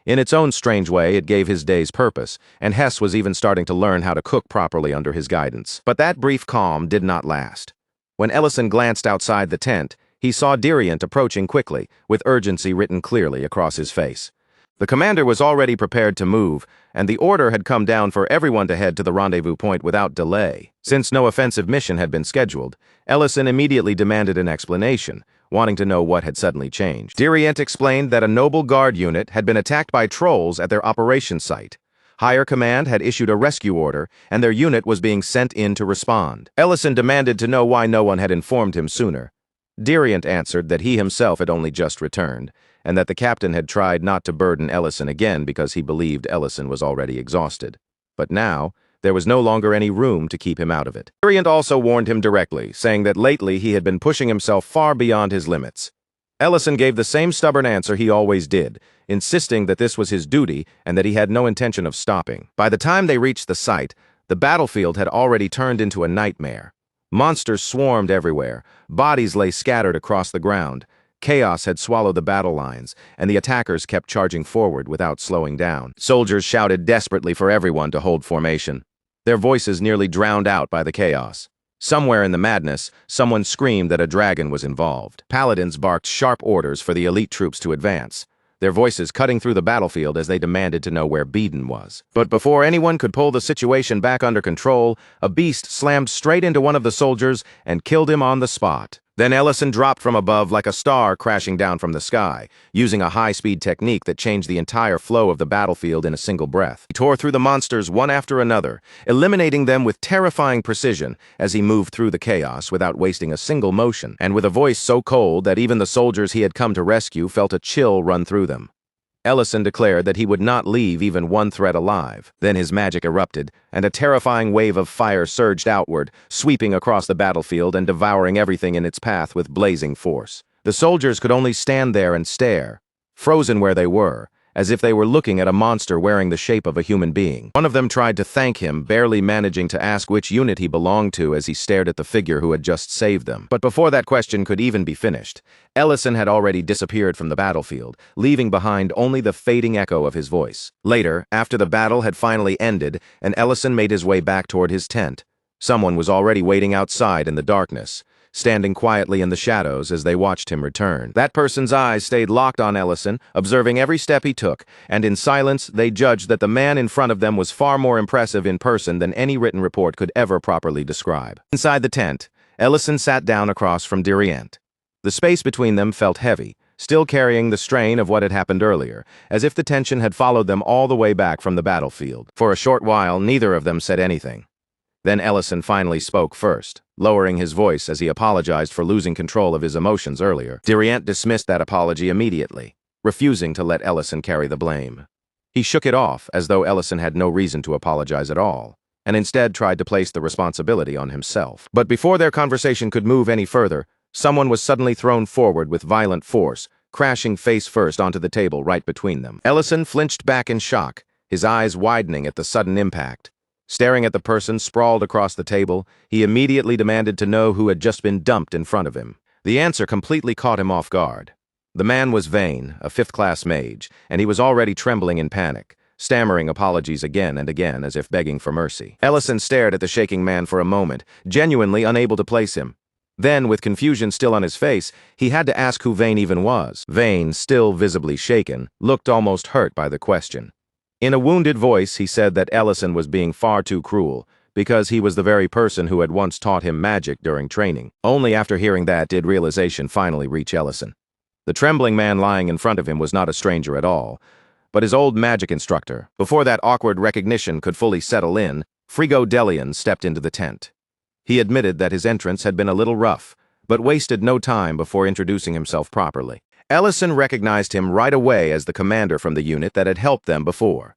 In its own strange way, it gave his days purpose, and Hess was even starting to learn how to cook properly under his guidance. But that brief calm did not last. When Ellison glanced outside the tent, he saw Diriant approaching quickly, with urgency written clearly across his face. The commander was already prepared to move, and the order had come down for everyone to head to the rendezvous point without delay. Since no offensive mission had been scheduled, Ellison immediately demanded an explanation, wanting to know what had suddenly changed. Diriant explained that a noble guard unit had been attacked by trolls at their operations site. Higher command had issued a rescue order, and their unit was being sent in to respond. Ellison demanded to know why no one had informed him sooner. Diriant answered that he himself had only just returned, and that the captain had tried not to burden Ellison again because he believed Ellison was already exhausted. But now, there was no longer any room to keep him out of it. Diriant also warned him directly, saying that lately he had been pushing himself far beyond his limits. Ellison gave the same stubborn answer he always did, insisting that this was his duty and that he had no intention of stopping. By the time they reached the site, the battlefield had already turned into a nightmare. Monsters swarmed everywhere, bodies lay scattered across the ground, Chaos had swallowed the battle lines, and the attackers kept charging forward without slowing down. Soldiers shouted desperately for everyone to hold formation, their voices nearly drowned out by the chaos. Somewhere in the madness, someone screamed that a dragon was involved. Paladins barked sharp orders for the elite troops to advance, their voices cutting through the battlefield as they demanded to know where Beedon was. But before anyone could pull the situation back under control, a beast slammed straight into one of the soldiers and killed him on the spot. Then Ellison dropped from above like a star crashing down from the sky, using a high-speed technique that changed the entire flow of the battlefield in a single breath. He tore through the monsters one after another, eliminating them with terrifying precision as he moved through the chaos without wasting a single motion, and with a voice so cold that even the soldiers he had come to rescue felt a chill run through them. Ellison declared that he would not leave even one threat alive. Then his magic erupted, and a terrifying wave of fire surged outward, sweeping across the battlefield and devouring everything in its path with blazing force. The soldiers could only stand there and stare, frozen where they were, as if they were looking at a monster wearing the shape of a human being. One of them tried to thank him, barely managing to ask which unit he belonged to as he stared at the figure who had just saved them. But before that question could even be finished, Ellison had already disappeared from the battlefield, leaving behind only the fading echo of his voice. Later, after the battle had finally ended and Ellison made his way back toward his tent, someone was already waiting outside in the darkness, standing quietly in the shadows as they watched him return. That person's eyes stayed locked on Ellison, observing every step he took, and in silence they judged that the man in front of them was far more impressive in person than any written report could ever properly describe. Inside the tent, Ellison sat down across from Dronzer. The space between them felt heavy, still carrying the strain of what had happened earlier, as if the tension had followed them all the way back from the battlefield. For a short while, neither of them said anything. Then Ellison finally spoke first, lowering his voice as he apologized for losing control of his emotions earlier. Dronzer dismissed that apology immediately, refusing to let Ellison carry the blame. He shook it off as though Ellison had no reason to apologize at all, and instead tried to place the responsibility on himself. But before their conversation could move any further, someone was suddenly thrown forward with violent force, crashing face first onto the table right between them. Ellison flinched back in shock, his eyes widening at the sudden impact. Staring at the person sprawled across the table, he immediately demanded to know who had just been dumped in front of him. The answer completely caught him off guard. The man was Vane, a fifth-class mage, and he was already trembling in panic, stammering apologies again and again as if begging for mercy. Ellison stared at the shaking man for a moment, genuinely unable to place him. Then, with confusion still on his face, he had to ask who Vane even was. Vane, still visibly shaken, looked almost hurt by the question. In a wounded voice, he said that Ellison was being far too cruel, because he was the very person who had once taught him magic during training. Only after hearing that did realization finally reach Ellison. The trembling man lying in front of him was not a stranger at all, but his old magic instructor. Before that awkward recognition could fully settle in, Frigo Delian stepped into the tent. He admitted that his entrance had been a little rough, but wasted no time before introducing himself properly. Ellison recognized him right away as the commander from the unit that had helped them before.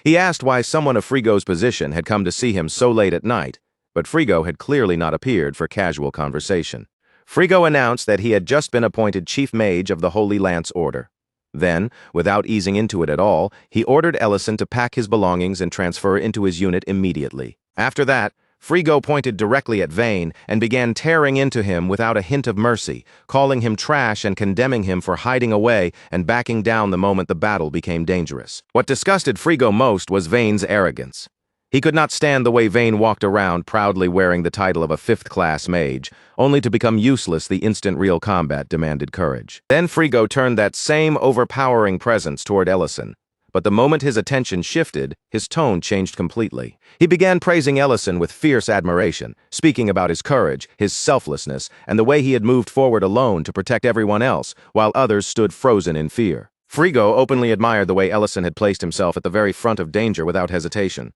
He asked why someone of Frigo's position had come to see him so late at night, but Frigo had clearly not appeared for casual conversation. Frigo announced that he had just been appointed chief mage of the Holy Lance Order. Then, without easing into it at all, he ordered Ellison to pack his belongings and transfer into his unit immediately. After that, Frigo pointed directly at Vane and began tearing into him without a hint of mercy, calling him trash and condemning him for hiding away and backing down the moment the battle became dangerous. What disgusted Frigo most was Vane's arrogance. He could not stand the way Vane walked around proudly wearing the title of a fifth-class mage, only to become useless the instant real combat demanded courage. Then Frigo turned that same overpowering presence toward Ellison. But the moment his attention shifted, his tone changed completely. He began praising Ellison with fierce admiration, speaking about his courage, his selflessness, and the way he had moved forward alone to protect everyone else, while others stood frozen in fear. Frigo openly admired the way Ellison had placed himself at the very front of danger without hesitation.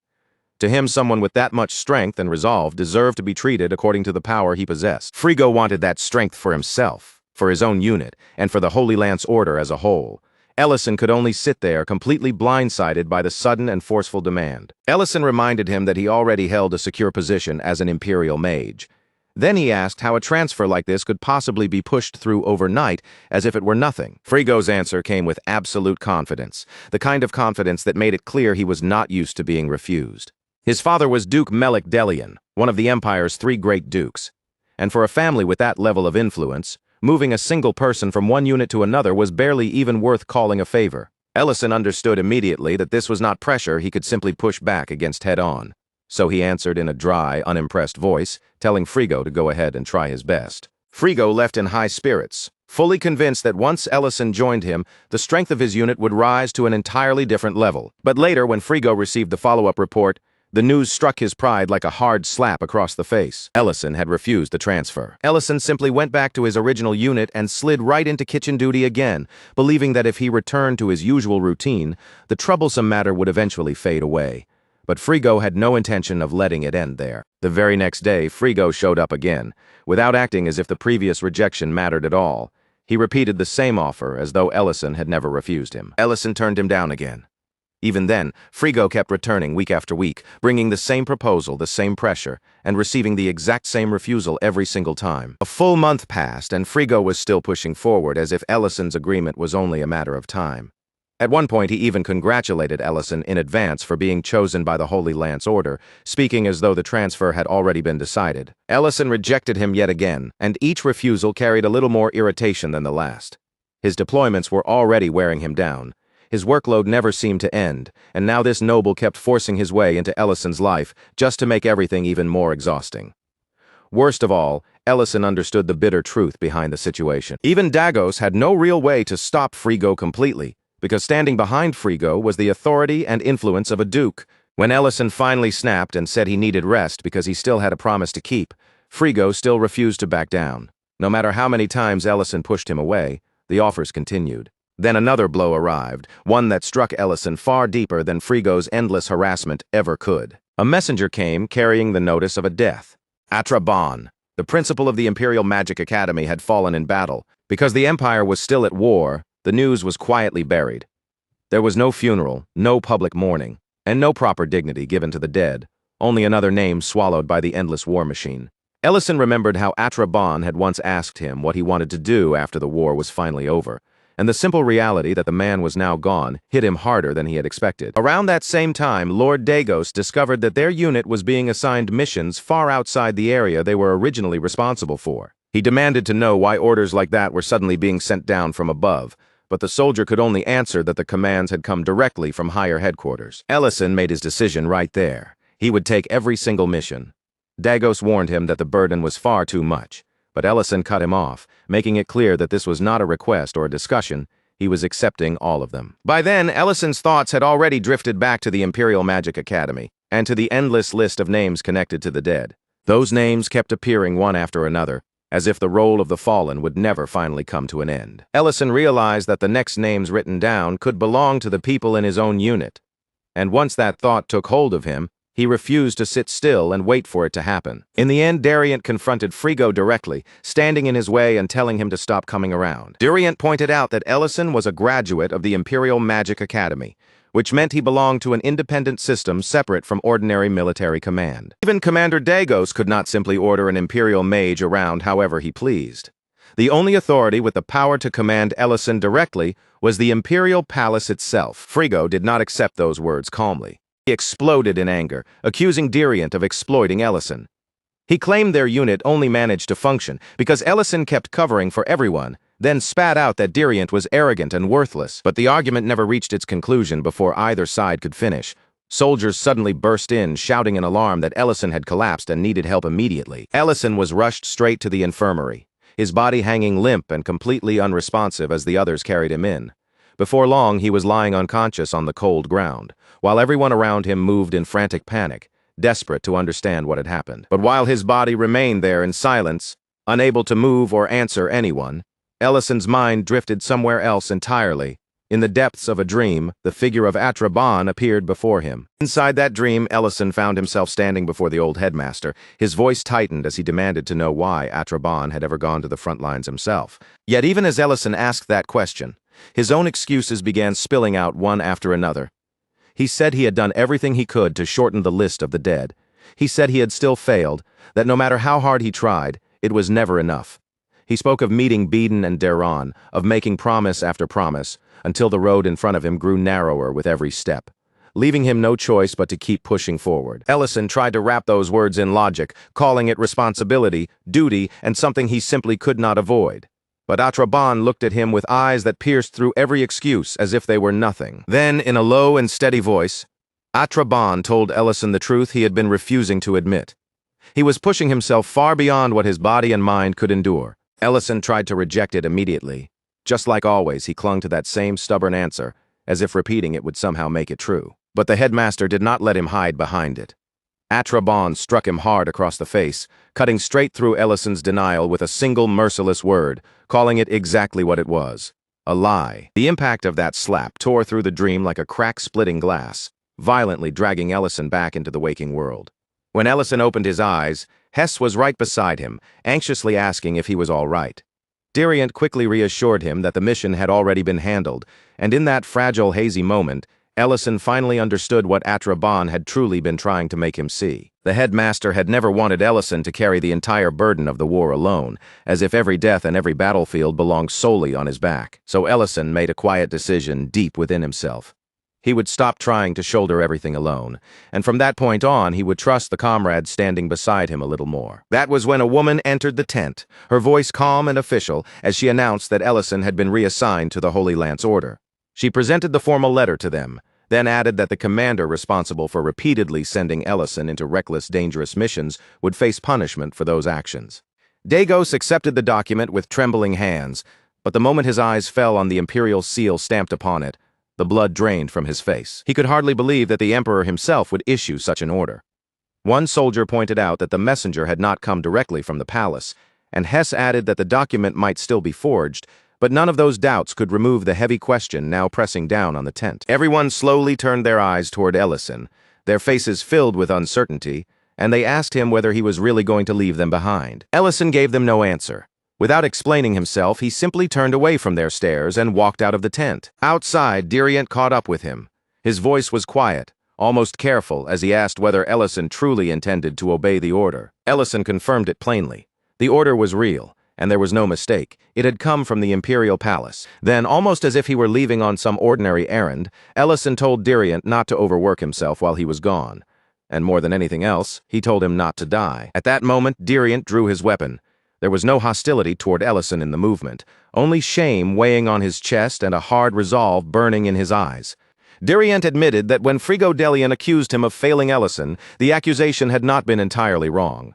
To him, someone with that much strength and resolve deserved to be treated according to the power he possessed. Frigo wanted that strength for himself, for his own unit, and for the Holy Lance Order as a whole. Ellison could only sit there, completely blindsided by the sudden and forceful demand. Ellison reminded him that he already held a secure position as an Imperial mage. Then he asked how a transfer like this could possibly be pushed through overnight, as if it were nothing. Frigo's answer came with absolute confidence, the kind of confidence that made it clear he was not used to being refused. His father was Duke Melik Delian, one of the Empire's 3 great dukes. And for a family with that level of influence, Moving a single person from one unit to another was barely even worth calling a favor. Ellison understood immediately that this was not pressure he could simply push back against head-on. So he answered in a dry, unimpressed voice, telling Frigo to go ahead and try his best. Frigo left in high spirits, fully convinced that once Ellison joined him, the strength of his unit would rise to an entirely different level. But later, when Frigo received the follow-up report, the news struck his pride like a hard slap across the face. Ellison had refused the transfer. Ellison simply went back to his original unit and slid right into kitchen duty again, believing that if he returned to his usual routine, the troublesome matter would eventually fade away. But Frigo had no intention of letting it end there. The very next day, Frigo showed up again, without acting as if the previous rejection mattered at all. He repeated the same offer as though Ellison had never refused him. Ellison turned him down again. Even then, Frigo kept returning week after week, bringing the same proposal, the same pressure, and receiving the exact same refusal every single time. A full month passed, and Frigo was still pushing forward as if Ellison's agreement was only a matter of time. At one point, he even congratulated Ellison in advance for being chosen by the Holy Lance Order, speaking as though the transfer had already been decided. Ellison rejected him yet again, and each refusal carried a little more irritation than the last. His deployments were already wearing him down. His workload never seemed to end, and now this noble kept forcing his way into Ellison's life just to make everything even more exhausting. Worst of all, Ellison understood the bitter truth behind the situation. Even Dagos had no real way to stop Frigo completely, because standing behind Frigo was the authority and influence of a duke. When Ellison finally snapped and said he needed rest because he still had a promise to keep, Frigo still refused to back down. No matter how many times Ellison pushed him away, the offers continued. Then another blow arrived, one that struck Ellison far deeper than Frigo's endless harassment ever could. A messenger came carrying the notice of a death. Atraban, the principal of the Imperial Magic Academy, had fallen in battle. Because the Empire was still at war, the news was quietly buried. There was no funeral, no public mourning, and no proper dignity given to the dead, only another name swallowed by the endless war machine. Ellison remembered how Atraban had once asked him what he wanted to do after the war was finally over, and the simple reality that the man was now gone hit him harder than he had expected. Around that same time, Lord Dagos discovered that their unit was being assigned missions far outside the area they were originally responsible for. He demanded to know why orders like that were suddenly being sent down from above, but the soldier could only answer that the commands had come directly from higher headquarters. Ellison made his decision right there. He would take every single mission. Dagos warned him that the burden was far too much, but Ellison cut him off, making it clear that this was not a request or a discussion. He was accepting all of them. By then, Ellison's thoughts had already drifted back to the Imperial Magic Academy, and to the endless list of names connected to the dead. Those names kept appearing one after another, as if the roll of the fallen would never finally come to an end. Ellison realized that the next names written down could belong to the people in his own unit. And once that thought took hold of him, he refused to sit still and wait for it to happen. In the end, Dariant confronted Frigo directly, standing in his way and telling him to stop coming around. Dariant pointed out that Ellison was a graduate of the Imperial Magic Academy, which meant he belonged to an independent system separate from ordinary military command. Even Commander Dagos could not simply order an Imperial mage around however he pleased. The only authority with the power to command Ellison directly was the Imperial Palace itself. Frigo did not accept those words calmly. He exploded in anger, accusing Dariant of exploiting Ellison. He claimed their unit only managed to function because Ellison kept covering for everyone, then spat out that Dariant was arrogant and worthless. But the argument never reached its conclusion before either side could finish. Soldiers suddenly burst in, shouting in alarm that Ellison had collapsed and needed help immediately. Ellison was rushed straight to the infirmary, his body hanging limp and completely unresponsive as the others carried him in. Before long, he was lying unconscious on the cold ground, while everyone around him moved in frantic panic, desperate to understand what had happened. But while his body remained there in silence, unable to move or answer anyone, Ellison's mind drifted somewhere else entirely. In the depths of a dream, the figure of Atraban appeared before him. Inside that dream, Ellison found himself standing before the old headmaster. His voice tightened as he demanded to know why Atraban had ever gone to the front lines himself. Yet even as Ellison asked that question, his own excuses began spilling out one after another. He said he had done everything he could to shorten the list of the dead. He said he had still failed, that no matter how hard he tried, it was never enough. He spoke of meeting Beeden and Deron, of making promise after promise, until the road in front of him grew narrower with every step, leaving him no choice but to keep pushing forward. Ellison tried to wrap those words in logic, calling it responsibility, duty, and something he simply could not avoid. But Atraban looked at him with eyes that pierced through every excuse as if they were nothing. Then, in a low and steady voice, Atraban told Ellison the truth he had been refusing to admit. He was pushing himself far beyond what his body and mind could endure. Ellison tried to reject it immediately. Just like always, he clung to that same stubborn answer, as if repeating it would somehow make it true. But the headmaster did not let him hide behind it. Atraban struck him hard across the face, cutting straight through Ellison's denial with a single merciless word, calling it exactly what it was: a lie. The impact of that slap tore through the dream like a crack-splitting glass, violently dragging Ellison back into the waking world. When Ellison opened his eyes, Hess was right beside him, anxiously asking if he was all right. Diriant quickly reassured him that the mission had already been handled, and in that fragile, hazy moment, Ellison finally understood what Atraban had truly been trying to make him see. The headmaster had never wanted Ellison to carry the entire burden of the war alone, as if every death and every battlefield belonged solely on his back. So Ellison made a quiet decision deep within himself. He would stop trying to shoulder everything alone, and from that point on, he would trust the comrades standing beside him a little more. That was when a woman entered the tent, her voice calm and official, as she announced that Ellison had been reassigned to the Holy Lance Order. She presented the formal letter to them, then added that the commander responsible for repeatedly sending Ellison into reckless, dangerous missions would face punishment for those actions. Dagos accepted the document with trembling hands, but the moment his eyes fell on the imperial seal stamped upon it, the blood drained from his face. He could hardly believe that the emperor himself would issue such an order. One soldier pointed out that the messenger had not come directly from the palace, and Hess added that the document might still be forged, but none of those doubts could remove the heavy question now pressing down on the tent. Everyone slowly turned their eyes toward Ellison, their faces filled with uncertainty, and they asked him whether he was really going to leave them behind. Ellison gave them no answer. Without explaining himself, he simply turned away from their stares and walked out of the tent. Outside, Diriant caught up with him. His voice was quiet, almost careful, as he asked whether Ellison truly intended to obey the order. Ellison confirmed it plainly. The order was real, and there was no mistake. It had come from the imperial palace. Then, almost as if he were leaving on some ordinary errand, Ellison told Diriant not to overwork himself while he was gone. And more than anything else, he told him not to die. At that moment, Diriant drew his weapon. There was no hostility toward Ellison in the movement, only shame weighing on his chest and a hard resolve burning in his eyes. Diriant admitted that when Frigodelian accused him of failing Ellison, the accusation had not been entirely wrong.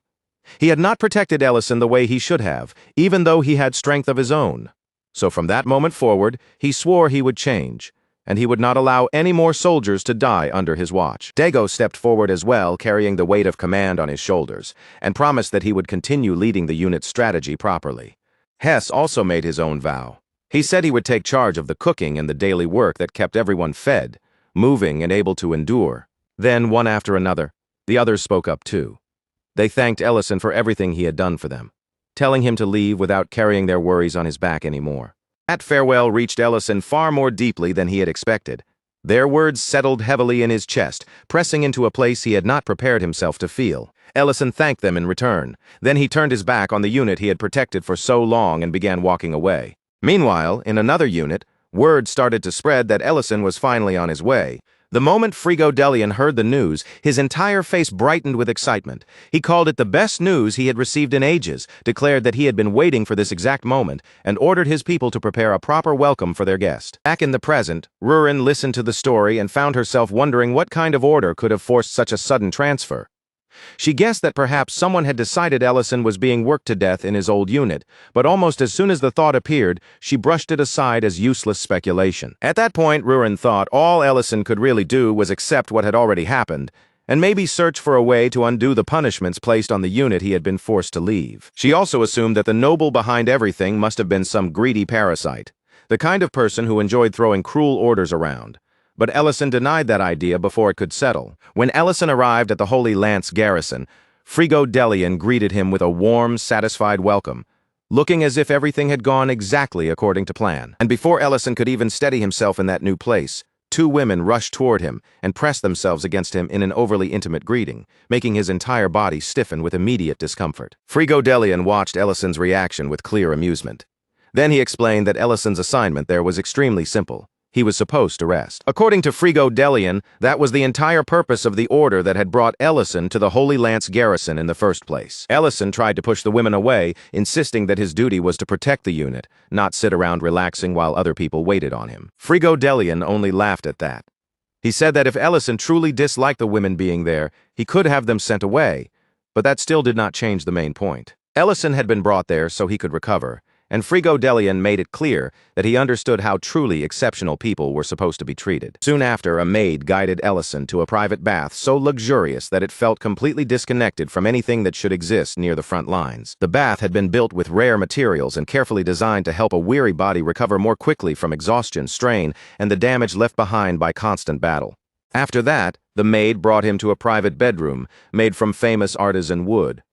He had not protected Ellison the way he should have, even though he had strength of his own. So from that moment forward, he swore he would change, and he would not allow any more soldiers to die under his watch. Dago stepped forward as well, carrying the weight of command on his shoulders, and promised that he would continue leading the unit's strategy properly. Hess also made his own vow. He said he would take charge of the cooking and the daily work that kept everyone fed, moving and able to endure. Then, one after another, the others spoke up too. They thanked Ellison for everything he had done for them, telling him to leave without carrying their worries on his back anymore. That farewell reached Ellison far more deeply than he had expected. Their words settled heavily in his chest, pressing into a place he had not prepared himself to feel. Ellison thanked them in return. Then he turned his back on the unit he had protected for so long and began walking away. Meanwhile, in another unit, word started to spread that Ellison was finally on his way. The moment Frigodelian heard the news, his entire face brightened with excitement. He called it the best news he had received in ages, declared that he had been waiting for this exact moment, and ordered his people to prepare a proper welcome for their guest. Back in the present, Rurin listened to the story and found herself wondering what kind of order could have forced such a sudden transfer. She guessed that perhaps someone had decided Ellison was being worked to death in his old unit, but almost as soon as the thought appeared, she brushed it aside as useless speculation. At that point, Rurin thought all Ellison could really do was accept what had already happened, and maybe search for a way to undo the punishments placed on the unit he had been forced to leave. She also assumed that the noble behind everything must have been some greedy parasite, the kind of person who enjoyed throwing cruel orders around. But Ellison denied that idea before it could settle. When Ellison arrived at the Holy Lance garrison, Frigodelian greeted him with a warm, satisfied welcome, looking as if everything had gone exactly according to plan. And before Ellison could even steady himself in that new place, two women rushed toward him and pressed themselves against him in an overly intimate greeting, making his entire body stiffen with immediate discomfort. Frigodelian watched Ellison's reaction with clear amusement. Then he explained that Ellison's assignment there was extremely simple. he was supposed to rest. According to Frigo Delian, that was the entire purpose of the order that had brought Ellison to the Holy Lance garrison in the first place. Ellison tried to push the women away, insisting that his duty was to protect the unit, not sit around relaxing while other people waited on him. Frigo Delian only laughed at that. He said that if Ellison truly disliked the women being there, he could have them sent away, but that still did not change the main point. Ellison had been brought there so he could recover, and Frigo Delian made it clear that he understood how truly exceptional people were supposed to be treated. Soon after, a maid guided Ellison to a private bath so luxurious that it felt completely disconnected from anything that should exist near the front lines. The bath had been built with rare materials and carefully designed to help a weary body recover more quickly from exhaustion, strain, and the damage left behind by constant battle. After that, the maid brought him to a private bedroom made from famous artisan wood.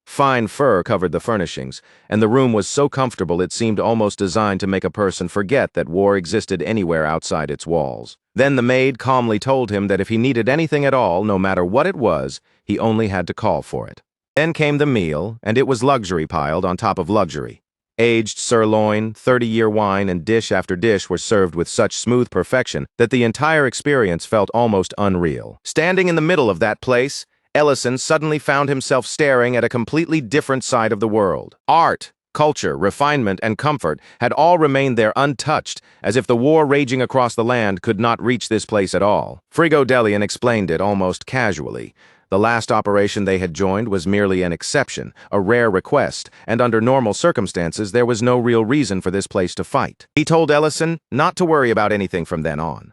Fine fur covered the furnishings, and the room was so comfortable it seemed almost designed to make a person forget that war existed anywhere outside its walls. Then the maid calmly told him that if he needed anything at all, no matter what it was, he only had to call for it. Then came the meal, and it was luxury piled on top of luxury. Aged sirloin, 30-year wine, and dish after dish were served with such smooth perfection that the entire experience felt almost unreal. Standing in the middle of that place, Ellison suddenly found himself staring at a completely different side of the world. Art, culture, refinement, and comfort had all remained there untouched, as if the war raging across the land could not reach this place at all. Frigo Delian explained it almost casually. The last operation they had joined was merely an exception, a rare request, and under normal circumstances there was no real reason for this place to fight. He told Ellison not to worry about anything from then on.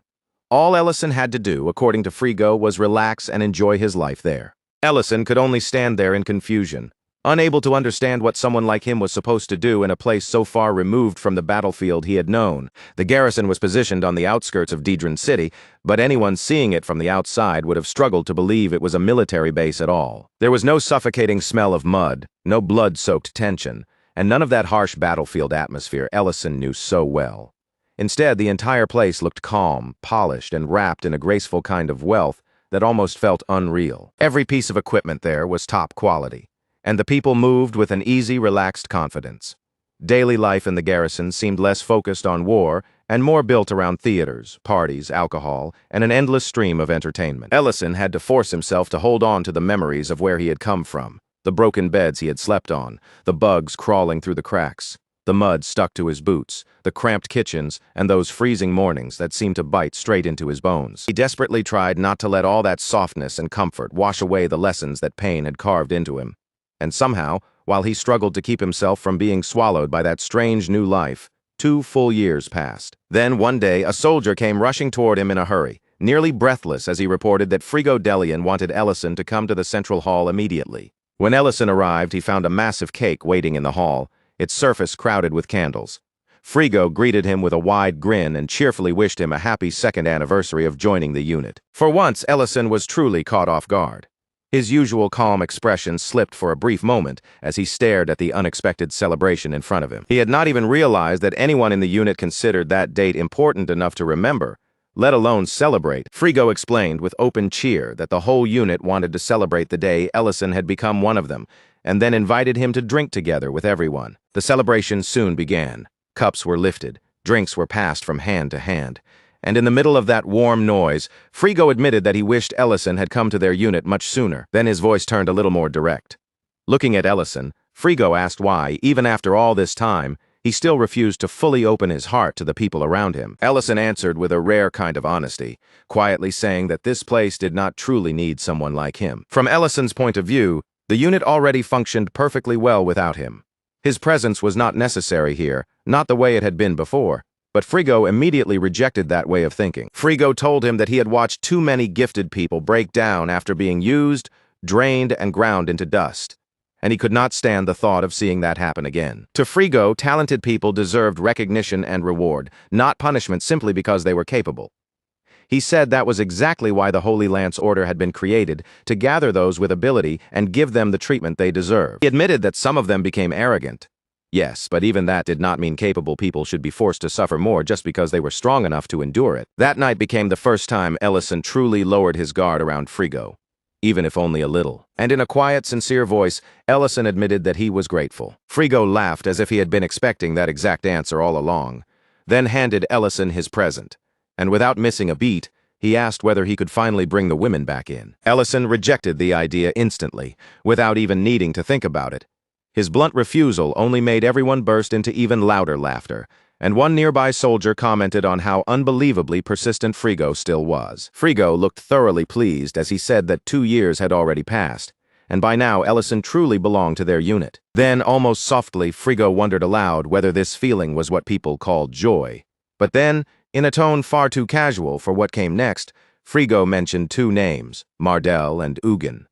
All Ellison had to do, according to Frigo, was relax and enjoy his life there. Ellison could only stand there in confusion, unable to understand what someone like him was supposed to do in a place so far removed from the battlefield he had known. The garrison was positioned on the outskirts of Dronzer City, but anyone seeing it from the outside would have struggled to believe it was a military base at all. There was no suffocating smell of mud, no blood-soaked tension, and none of that harsh battlefield atmosphere Ellison knew so well. Instead, the entire place looked calm, polished, and wrapped in a graceful kind of wealth that almost felt unreal. Every piece of equipment there was top quality, and the people moved with an easy, relaxed confidence. Daily life in the garrison seemed less focused on war and more built around theaters, parties, alcohol, and an endless stream of entertainment. Ellison had to force himself to hold on to the memories of where he had come from, the broken beds he had slept on, the bugs crawling through the cracks, the mud stuck to his boots, the cramped kitchens, and those freezing mornings that seemed to bite straight into his bones. He desperately tried not to let all that softness and comfort wash away the lessons that pain had carved into him. And somehow, while he struggled to keep himself from being swallowed by that strange new life, 2 full years passed. Then one day, a soldier came rushing toward him in a hurry, nearly breathless as he reported that Frigo Delian wanted Ellison to come to the central hall immediately. When Ellison arrived, he found a massive cake waiting in the hall, its surface crowded with candles. Frigo greeted him with a wide grin and cheerfully wished him a happy second anniversary of joining the unit. For once, Ellison was truly caught off guard. His usual calm expression slipped for a brief moment as he stared at the unexpected celebration in front of him. He had not even realized that anyone in the unit considered that date important enough to remember, let alone celebrate. Frigo explained with open cheer that the whole unit wanted to celebrate the day Ellison had become one of them, and then invited him to drink together with everyone. The celebration soon began. Cups were lifted, drinks were passed from hand to hand, and in the middle of that warm noise, Frigo admitted that he wished Ellison had come to their unit much sooner. Then his voice turned a little more direct. Looking at Ellison, Frigo asked why, even after all this time, he still refused to fully open his heart to the people around him. Ellison answered with a rare kind of honesty, quietly saying that this place did not truly need someone like him. From Ellison's point of view, the unit already functioned perfectly well without him. His presence was not necessary here, not the way it had been before, but Frigo immediately rejected that way of thinking. Frigo told him that he had watched too many gifted people break down after being used, drained, and ground into dust, and he could not stand the thought of seeing that happen again. To Frigo, talented people deserved recognition and reward, not punishment simply because they were capable. He said that was exactly why the Holy Lance Order had been created, to gather those with ability and give them the treatment they deserve. He admitted that some of them became arrogant. Yes, but even that did not mean capable people should be forced to suffer more just because they were strong enough to endure it. That night became the first time Ellison truly lowered his guard around Frigo, even if only a little. And in a quiet, sincere voice, Ellison admitted that he was grateful. Frigo laughed as if he had been expecting that exact answer all along, then handed Ellison his present, and without missing a beat, he asked whether he could finally bring the women back in. Ellison rejected the idea instantly, without even needing to think about it. His blunt refusal only made everyone burst into even louder laughter, and one nearby soldier commented on how unbelievably persistent Frigo still was. Frigo looked thoroughly pleased as he said that 2 years had already passed, and by now Ellison truly belonged to their unit. Then, almost softly, Frigo wondered aloud whether this feeling was what people called joy. But then, in a tone far too casual for what came next, Frigo mentioned 2 names, Mardell and Ugin.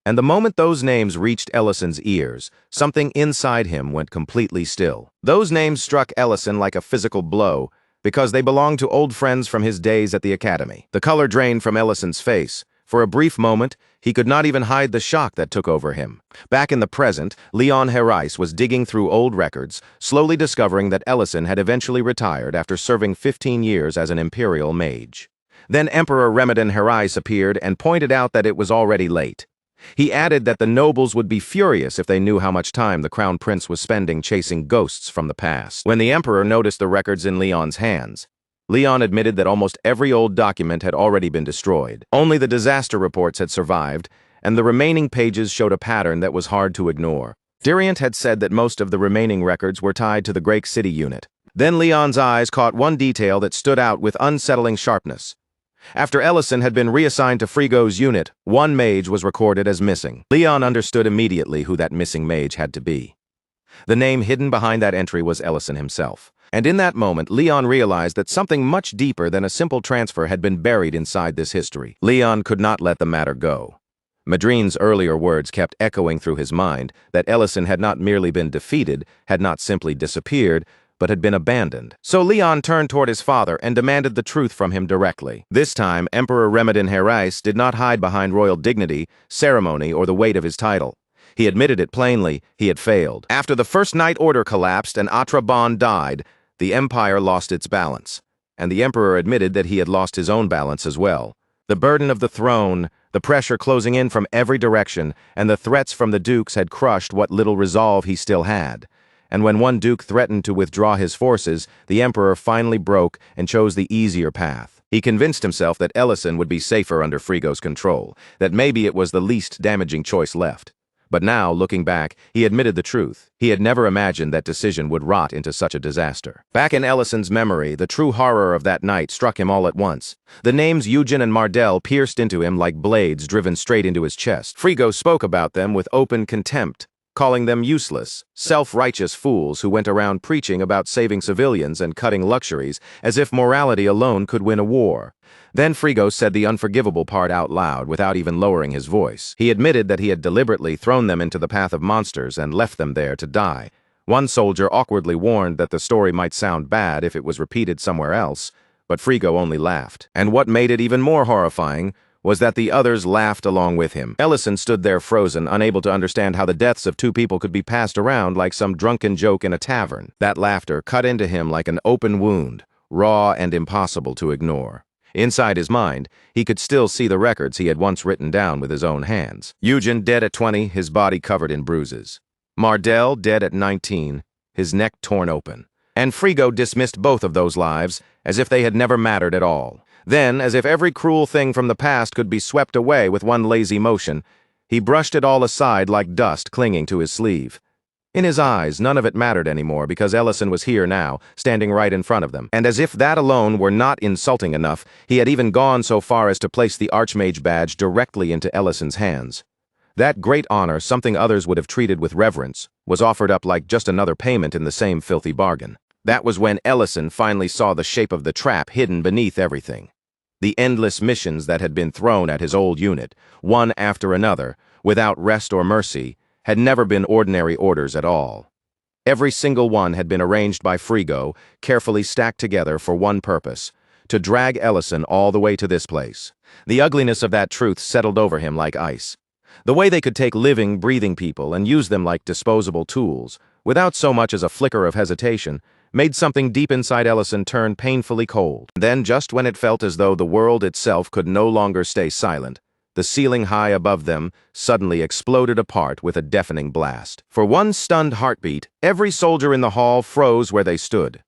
And the moment those names reached Ellison's ears, something inside him went completely still. Those names struck Ellison like a physical blow, because they belonged to old friends from his days at the academy. The color drained from Ellison's face. For a brief moment, he could not even hide the shock that took over him. Back in the present, Leon Herais was digging through old records, slowly discovering that Ellison had eventually retired after serving 15 years as an imperial mage. Then Emperor Remadan Herais appeared and pointed out that it was already late. He added that the nobles would be furious if they knew how much time the crown prince was spending chasing ghosts from the past. When the emperor noticed the records in Leon's hands, Leon admitted that almost every old document had already been destroyed. Only the disaster reports had survived, and the remaining pages showed a pattern that was hard to ignore. Diriant had said that most of the remaining records were tied to the Great City unit. Then Leon's eyes caught one detail that stood out with unsettling sharpness. After Ellison had been reassigned to Frigo's unit, 1 mage was recorded as missing. Leon understood immediately who that missing mage had to be. The name hidden behind that entry was Ellison himself. And in that moment, Leon realized that something much deeper than a simple transfer had been buried inside this history. Leon could not let the matter go. Madrine's earlier words kept echoing through his mind that Ellison had not merely been defeated, had not simply disappeared, but had been abandoned. So Leon turned toward his father and demanded the truth from him directly. This time, Emperor Remadan Herais did not hide behind royal dignity, ceremony, or the weight of his title. He admitted it plainly: he had failed. After the First Night Order collapsed and Atraban died, the empire lost its balance, and the emperor admitted that he had lost his own balance as well. The burden of the throne, the pressure closing in from every direction, and the threats from the dukes had crushed what little resolve he still had. And when one duke threatened to withdraw his forces, the emperor finally broke and chose the easier path. He convinced himself that Ellison would be safer under Frigo's control, that maybe it was the least damaging choice left. But now, looking back, he admitted the truth. He had never imagined that decision would rot into such a disaster. Back in Ellison's memory, the true horror of that night struck him all at once. The names Eugen and Mardell pierced into him like blades driven straight into his chest. Frigo spoke about them with open contempt, calling them useless, self-righteous fools who went around preaching about saving civilians and cutting luxuries as if morality alone could win a war. Then Frigo said the unforgivable part out loud without even lowering his voice. He admitted that he had deliberately thrown them into the path of monsters and left them there to die. One soldier awkwardly warned that the story might sound bad if it was repeated somewhere else, but Frigo only laughed. And what made it even more horrifying was that the others laughed along with him. Ellison stood there frozen, unable to understand how the deaths of 2 people could be passed around like some drunken joke in a tavern. That laughter cut into him like an open wound, raw and impossible to ignore. Inside his mind, he could still see the records he had once written down with his own hands. Eugen dead at 20, his body covered in bruises. Mardell dead at 19, his neck torn open. And Frigo dismissed both of those lives as if they had never mattered at all. Then, as if every cruel thing from the past could be swept away with one lazy motion, he brushed it all aside like dust clinging to his sleeve. In his eyes, none of it mattered anymore because Ellison was here now, standing right in front of them. And as if that alone were not insulting enough, he had even gone so far as to place the Archmage badge directly into Ellison's hands. That great honor, something others would have treated with reverence, was offered up like just another payment in the same filthy bargain. That was when Ellison finally saw the shape of the trap hidden beneath everything. The endless missions that had been thrown at his old unit, one after another, without rest or mercy, had never been ordinary orders at all. Every single one had been arranged by Frigo, carefully stacked together for one purpose: to drag Ellison all the way to this place. The ugliness of that truth settled over him like ice. The way they could take living, breathing people and use them like disposable tools, without so much as a flicker of hesitation, made something deep inside Ellison turn painfully cold. Then, just when it felt as though the world itself could no longer stay silent, the ceiling high above them suddenly exploded apart with a deafening blast. For one stunned heartbeat, every soldier in the hall froze where they stood.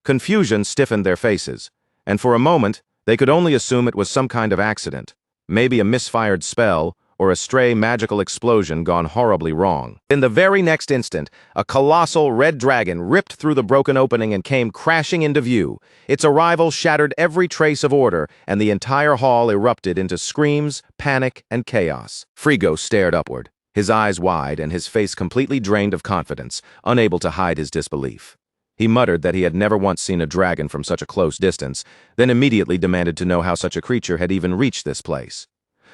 Confusion stiffened their faces, and for a moment, they could only assume it was some kind of accident, maybe a misfired spell, or a stray magical explosion gone horribly wrong. In the very next instant, a colossal red dragon ripped through the broken opening and came crashing into view. Its arrival shattered every trace of order, and the entire hall erupted into screams, panic, and chaos. Frigo stared upward, his eyes wide and his face completely drained of confidence, unable to hide his disbelief. He muttered that he had never once seen a dragon from such a close distance, then immediately demanded to know how such a creature had even reached this place.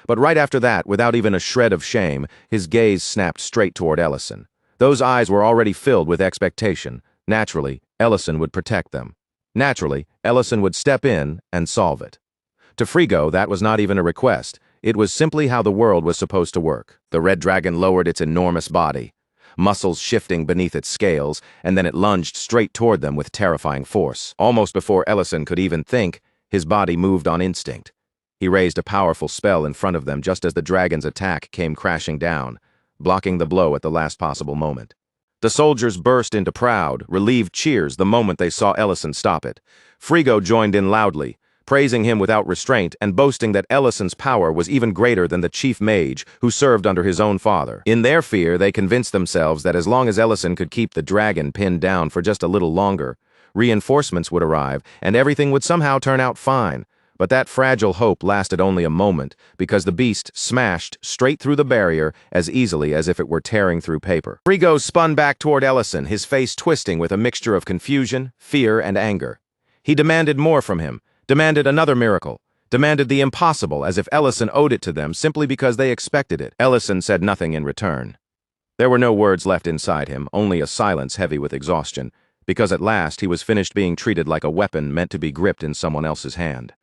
But right after that, without even a shred of shame, his gaze snapped straight toward Ellison. Those eyes were already filled with expectation. Naturally, Ellison would protect them. Naturally, Ellison would step in and solve it. To Frigo, that was not even a request. It was simply how the world was supposed to work. The red dragon lowered its enormous body, muscles shifting beneath its scales, and then it lunged straight toward them with terrifying force. Almost before Ellison could even think, his body moved on instinct. He raised a powerful spell in front of them just as the dragon's attack came crashing down, blocking the blow at the last possible moment. The soldiers burst into proud, relieved cheers the moment they saw Ellison stop it. Frigo joined in loudly, praising him without restraint and boasting that Ellison's power was even greater than the chief mage who served under his own father. In their fear, they convinced themselves that as long as Ellison could keep the dragon pinned down for just a little longer, reinforcements would arrive and everything would somehow turn out fine. But that fragile hope lasted only a moment, because the beast smashed straight through the barrier as easily as if it were tearing through paper. Frigo spun back toward Ellison, his face twisting with a mixture of confusion, fear, and anger. He demanded more from him, demanded another miracle, demanded the impossible as if Ellison owed it to them simply because they expected it. Ellison said nothing in return. There were no words left inside him, only a silence heavy with exhaustion, because at last he was finished being treated like a weapon meant to be gripped in someone else's hand.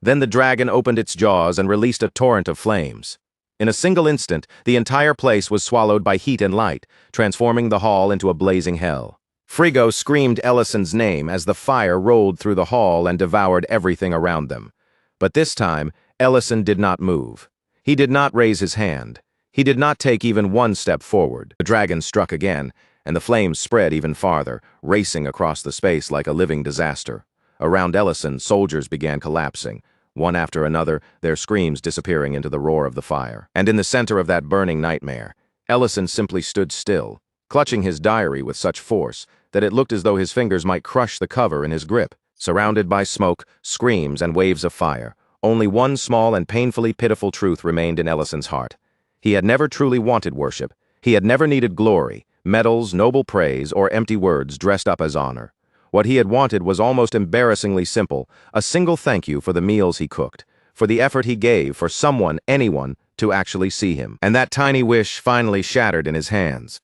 Then the dragon opened its jaws and released a torrent of flames. In a single instant, the entire place was swallowed by heat and light, transforming the hall into a blazing hell. Frigo screamed Ellison's name as the fire rolled through the hall and devoured everything around them. But this time, Ellison did not move. He did not raise his hand. He did not take even one step forward. The dragon struck again, and the flames spread even farther, racing across the space like a living disaster. Around Ellison, soldiers began collapsing, one after another, their screams disappearing into the roar of the fire. And in the center of that burning nightmare, Ellison simply stood still, clutching his diary with such force that it looked as though his fingers might crush the cover in his grip. Surrounded by smoke, screams, and waves of fire, only one small and painfully pitiful truth remained in Ellison's heart. He had never truly wanted worship. He had never needed glory, medals, noble praise, or empty words dressed up as honor. What he had wanted was almost embarrassingly simple, a single thank you for the meals he cooked, for the effort he gave for someone, anyone, to actually see him. And that tiny wish finally shattered in his hands.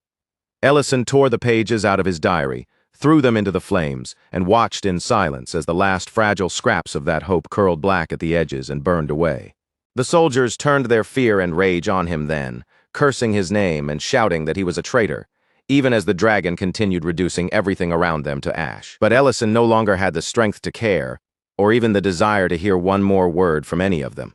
Ellison tore the pages out of his diary, threw them into the flames, and watched in silence as the last fragile scraps of that hope curled black at the edges and burned away. The soldiers turned their fear and rage on him then, cursing his name and shouting that he was a traitor, even as the dragon continued reducing everything around them to ash. But Ellison no longer had the strength to care, or even the desire to hear one more word from any of them.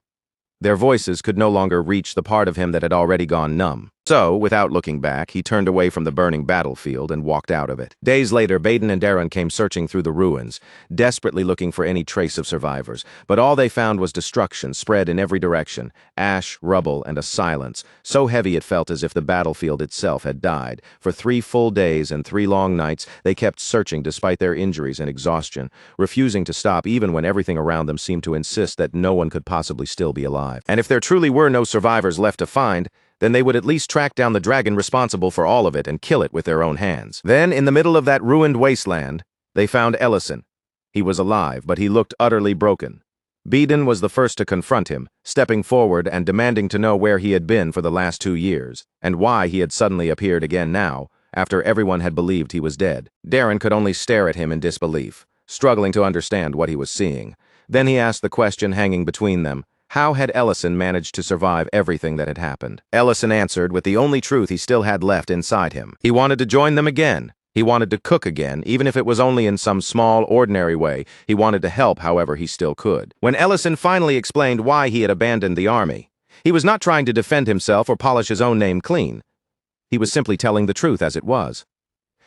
Their voices could no longer reach the part of him that had already gone numb. So, without looking back, he turned away from the burning battlefield and walked out of it. Days later, Baden and Darren came searching through the ruins, desperately looking for any trace of survivors, but all they found was destruction spread in every direction, ash, rubble, and a silence, so heavy it felt as if the battlefield itself had died. For 3 full days and 3 long nights, they kept searching despite their injuries and exhaustion, refusing to stop even when everything around them seemed to insist that no one could possibly still be alive. And if there truly were no survivors left to find, then they would at least track down the dragon responsible for all of it and kill it with their own hands. Then, in the middle of that ruined wasteland, they found Ellison. He was alive, but he looked utterly broken. Baden was the first to confront him, stepping forward and demanding to know where he had been for the last 2 years, and why he had suddenly appeared again now, after everyone had believed he was dead. Darren could only stare at him in disbelief, struggling to understand what he was seeing. Then he asked the question hanging between them: how had Ellison managed to survive everything that had happened? Ellison answered with the only truth he still had left inside him. He wanted to join them again. He wanted to cook again, even if it was only in some small, ordinary way. He wanted to help however he still could. When Ellison finally explained why he had abandoned the army, he was not trying to defend himself or polish his own name clean. He was simply telling the truth as it was.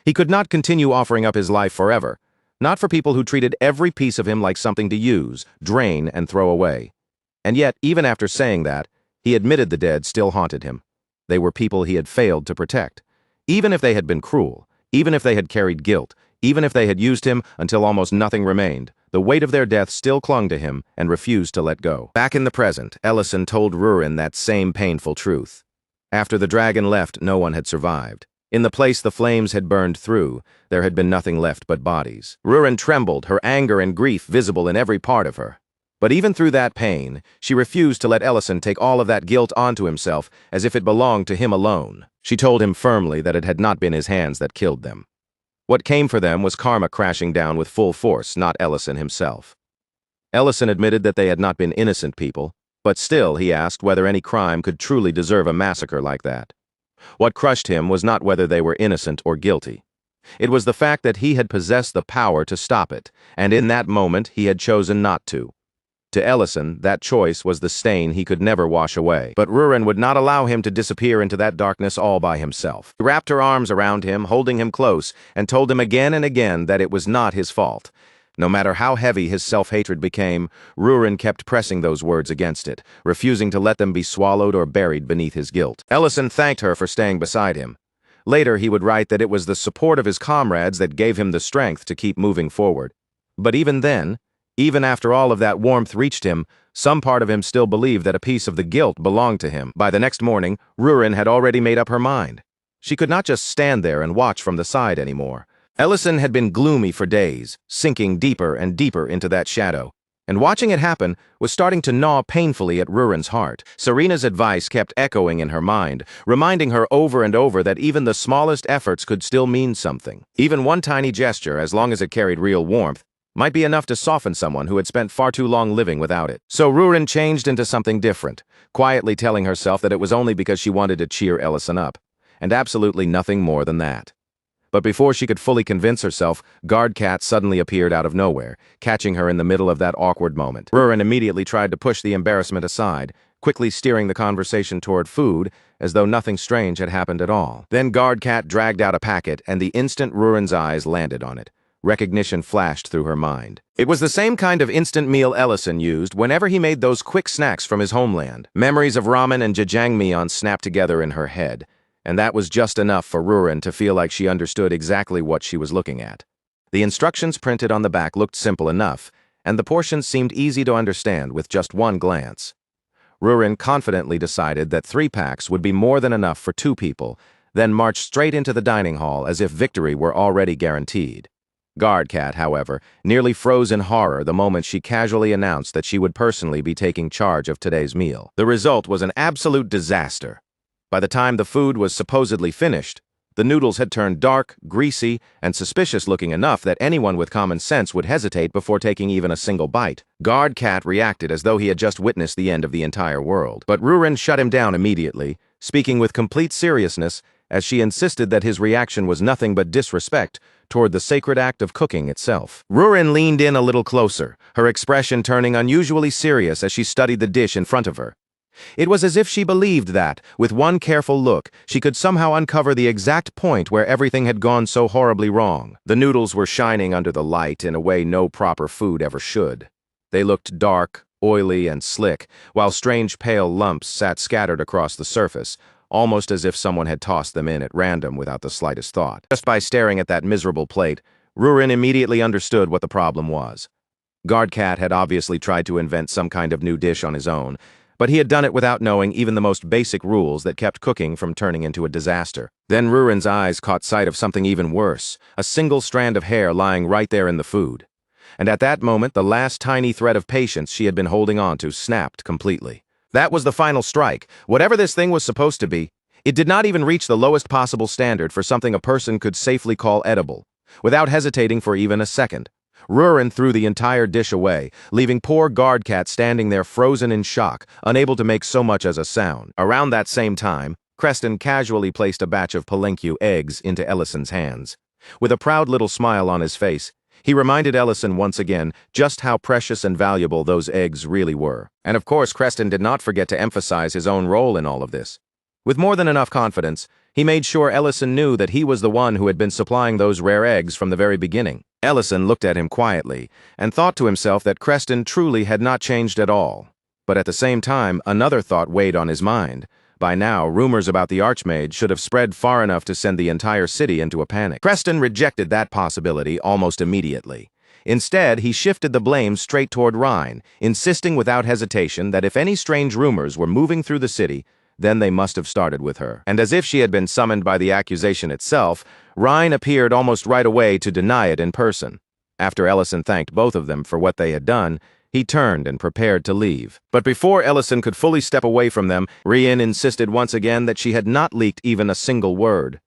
He could not continue offering up his life forever, Not for people who treated every piece of him like something to use, drain, and throw away. And yet, even after saying that, he admitted the dead still haunted him. They were people he had failed to protect. Even if they had been cruel, even if they had carried guilt, even if they had used him until almost nothing remained, the weight of their death still clung to him and refused to let go. Back in the present, Ellison told Rurin that same painful truth. After the dragon left, no one had survived. In the place the flames had burned through, there had been nothing left but bodies. Rurin trembled, her anger and grief visible in every part of her. But even through that pain, she refused to let Ellison take all of that guilt onto himself as if it belonged to him alone. She told him firmly that it had not been his hands that killed them. What came for them was karma crashing down with full force, not Ellison himself. Ellison admitted that they had not been innocent people, but still he asked whether any crime could truly deserve a massacre like that. What crushed him was not whether they were innocent or guilty. It was the fact that he had possessed the power to stop it, and in that moment he had chosen not to. To Ellison, that choice was the stain he could never wash away. But Rurin would not allow him to disappear into that darkness all by himself. She wrapped her arms around him, holding him close, and told him again and again that it was not his fault. No matter how heavy his self-hatred became, Rurin kept pressing those words against it, refusing to let them be swallowed or buried beneath his guilt. Ellison thanked her for staying beside him. Later, he would write that it was the support of his comrades that gave him the strength to keep moving forward. But even then, even after all of that warmth reached him, some part of him still believed that a piece of the guilt belonged to him. By the next morning, Rurin had already made up her mind. She could not just stand there and watch from the side anymore. Ellison had been gloomy for days, sinking deeper and deeper into that shadow, and watching it happen was starting to gnaw painfully at Rurin's heart. Serena's advice kept echoing in her mind, reminding her over and over that even the smallest efforts could still mean something. Even one tiny gesture, as long as it carried real warmth, might be enough to soften someone who had spent far too long living without it. So Rurin changed into something different, quietly telling herself that it was only because she wanted to cheer Ellison up, and absolutely nothing more than that. But before she could fully convince herself, Guard Cat suddenly appeared out of nowhere, catching her in the middle of that awkward moment. Rurin immediately tried to push the embarrassment aside, quickly steering the conversation toward food, as though nothing strange had happened at all. Then Guard Cat dragged out a packet, and the instant Rurin's eyes landed on it, recognition flashed through her mind. It was the same kind of instant meal Ellison used whenever he made those quick snacks from his homeland. Memories of ramen and jjajangmyeon snapped together in her head, and that was just enough for Rurin to feel like she understood exactly what she was looking at. The instructions printed on the back looked simple enough, and the portions seemed easy to understand with just one glance. Rurin confidently decided that 3 packs would be more than enough for 2 people, then marched straight into the dining hall as if victory were already guaranteed. Guard Cat, however, nearly froze in horror the moment she casually announced that she would personally be taking charge of today's meal. The result was an absolute disaster. By the time the food was supposedly finished, the noodles had turned dark, greasy, and suspicious-looking enough that anyone with common sense would hesitate before taking even a single bite. Guard Cat reacted as though he had just witnessed the end of the entire world. But Rurin shut him down immediately, speaking with complete seriousness as she insisted that his reaction was nothing but disrespect toward the sacred act of cooking itself. Rurin leaned in a little closer, her expression turning unusually serious as she studied the dish in front of her. It was as if she believed that, with one careful look, she could somehow uncover the exact point where everything had gone so horribly wrong. The noodles were shining under the light in a way no proper food ever should. They looked dark, oily, and slick, while strange pale lumps sat scattered across the surface, almost as if someone had tossed them in at random without the slightest thought. Just by staring at that miserable plate, Rurin immediately understood what the problem was. Guard Cat had obviously tried to invent some kind of new dish on his own, but he had done it without knowing even the most basic rules that kept cooking from turning into a disaster. Then Rurin's eyes caught sight of something even worse, a single strand of hair lying right there in the food. And at that moment, the last tiny thread of patience she had been holding on to snapped completely. That was the final strike. Whatever this thing was supposed to be, it did not even reach the lowest possible standard for something a person could safely call edible. Without hesitating for even a second, Rurin threw the entire dish away, leaving poor Guard Cat standing there frozen in shock, unable to make so much as a sound. Around that same time, Creston casually placed a batch of palenque eggs into Ellison's hands. With a proud little smile on his face, he reminded Ellison once again just how precious and valuable those eggs really were. And of course, Creston did not forget to emphasize his own role in all of this. With more than enough confidence, He made sure Ellison knew that he was the one who had been supplying those rare eggs from the very beginning. Ellison looked at him quietly and thought to himself that Creston truly had not changed at all. But at the same time, another thought weighed on his mind. By now, rumors about the Archmage should have spread far enough to send the entire city into a panic. Creston rejected that possibility almost immediately. Instead, he shifted the blame straight toward Rhine, insisting without hesitation that if any strange rumors were moving through the city, then they must have started with her. And as if she had been summoned by the accusation itself, Rhine appeared almost right away to deny it in person. After Ellison thanked both of them for what they had done, he turned and prepared to leave. But before Ellison could fully step away from them, Rhine insisted once again that she had not leaked even a single word.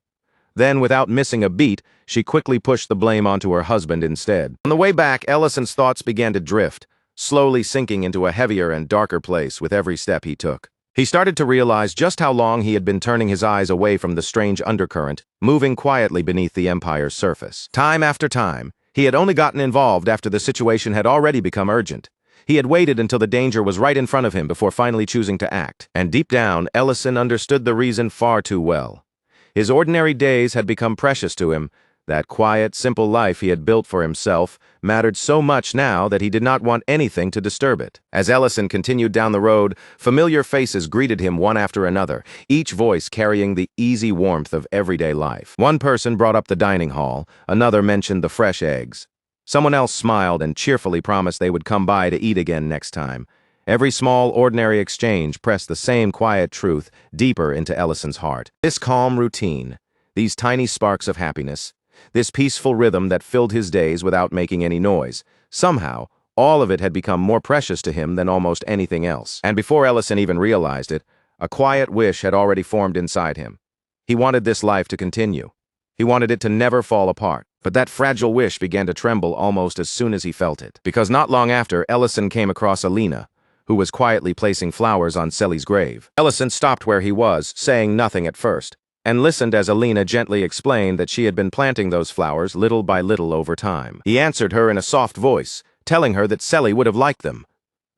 Then, without missing a beat, she quickly pushed the blame onto her husband instead. On the way back, Ellison's thoughts began to drift, slowly sinking into a heavier and darker place with every step he took. He started to realize just how long he had been turning his eyes away from the strange undercurrent, moving quietly beneath the Empire's surface. Time after time, he had only gotten involved after the situation had already become urgent. He had waited until the danger was right in front of him before finally choosing to act. And deep down, Ellison understood the reason far too well. His ordinary days had become precious to him. That quiet, simple life he had built for himself mattered so much now that he did not want anything to disturb it. As Ellison continued down the road, familiar faces greeted him one after another, each voice carrying the easy warmth of everyday life. One person brought up the dining hall, another mentioned the fresh eggs. Someone else smiled and cheerfully promised they would come by to eat again next time. Every small, ordinary exchange pressed the same quiet truth deeper into Ellison's heart. This calm routine, these tiny sparks of happiness, this peaceful rhythm that filled his days without making any noise, somehow, all of it had become more precious to him than almost anything else. And before Ellison even realized it, a quiet wish had already formed inside him. He wanted this life to continue. He wanted it to never fall apart. But that fragile wish began to tremble almost as soon as he felt it. Because not long after, Ellison came across Alina, who was quietly placing flowers on Selly's grave. Ellison stopped where he was, saying nothing at first, and listened as Alina gently explained that she had been planting those flowers little by little over time. He answered her in a soft voice, telling her that Selly would have liked them.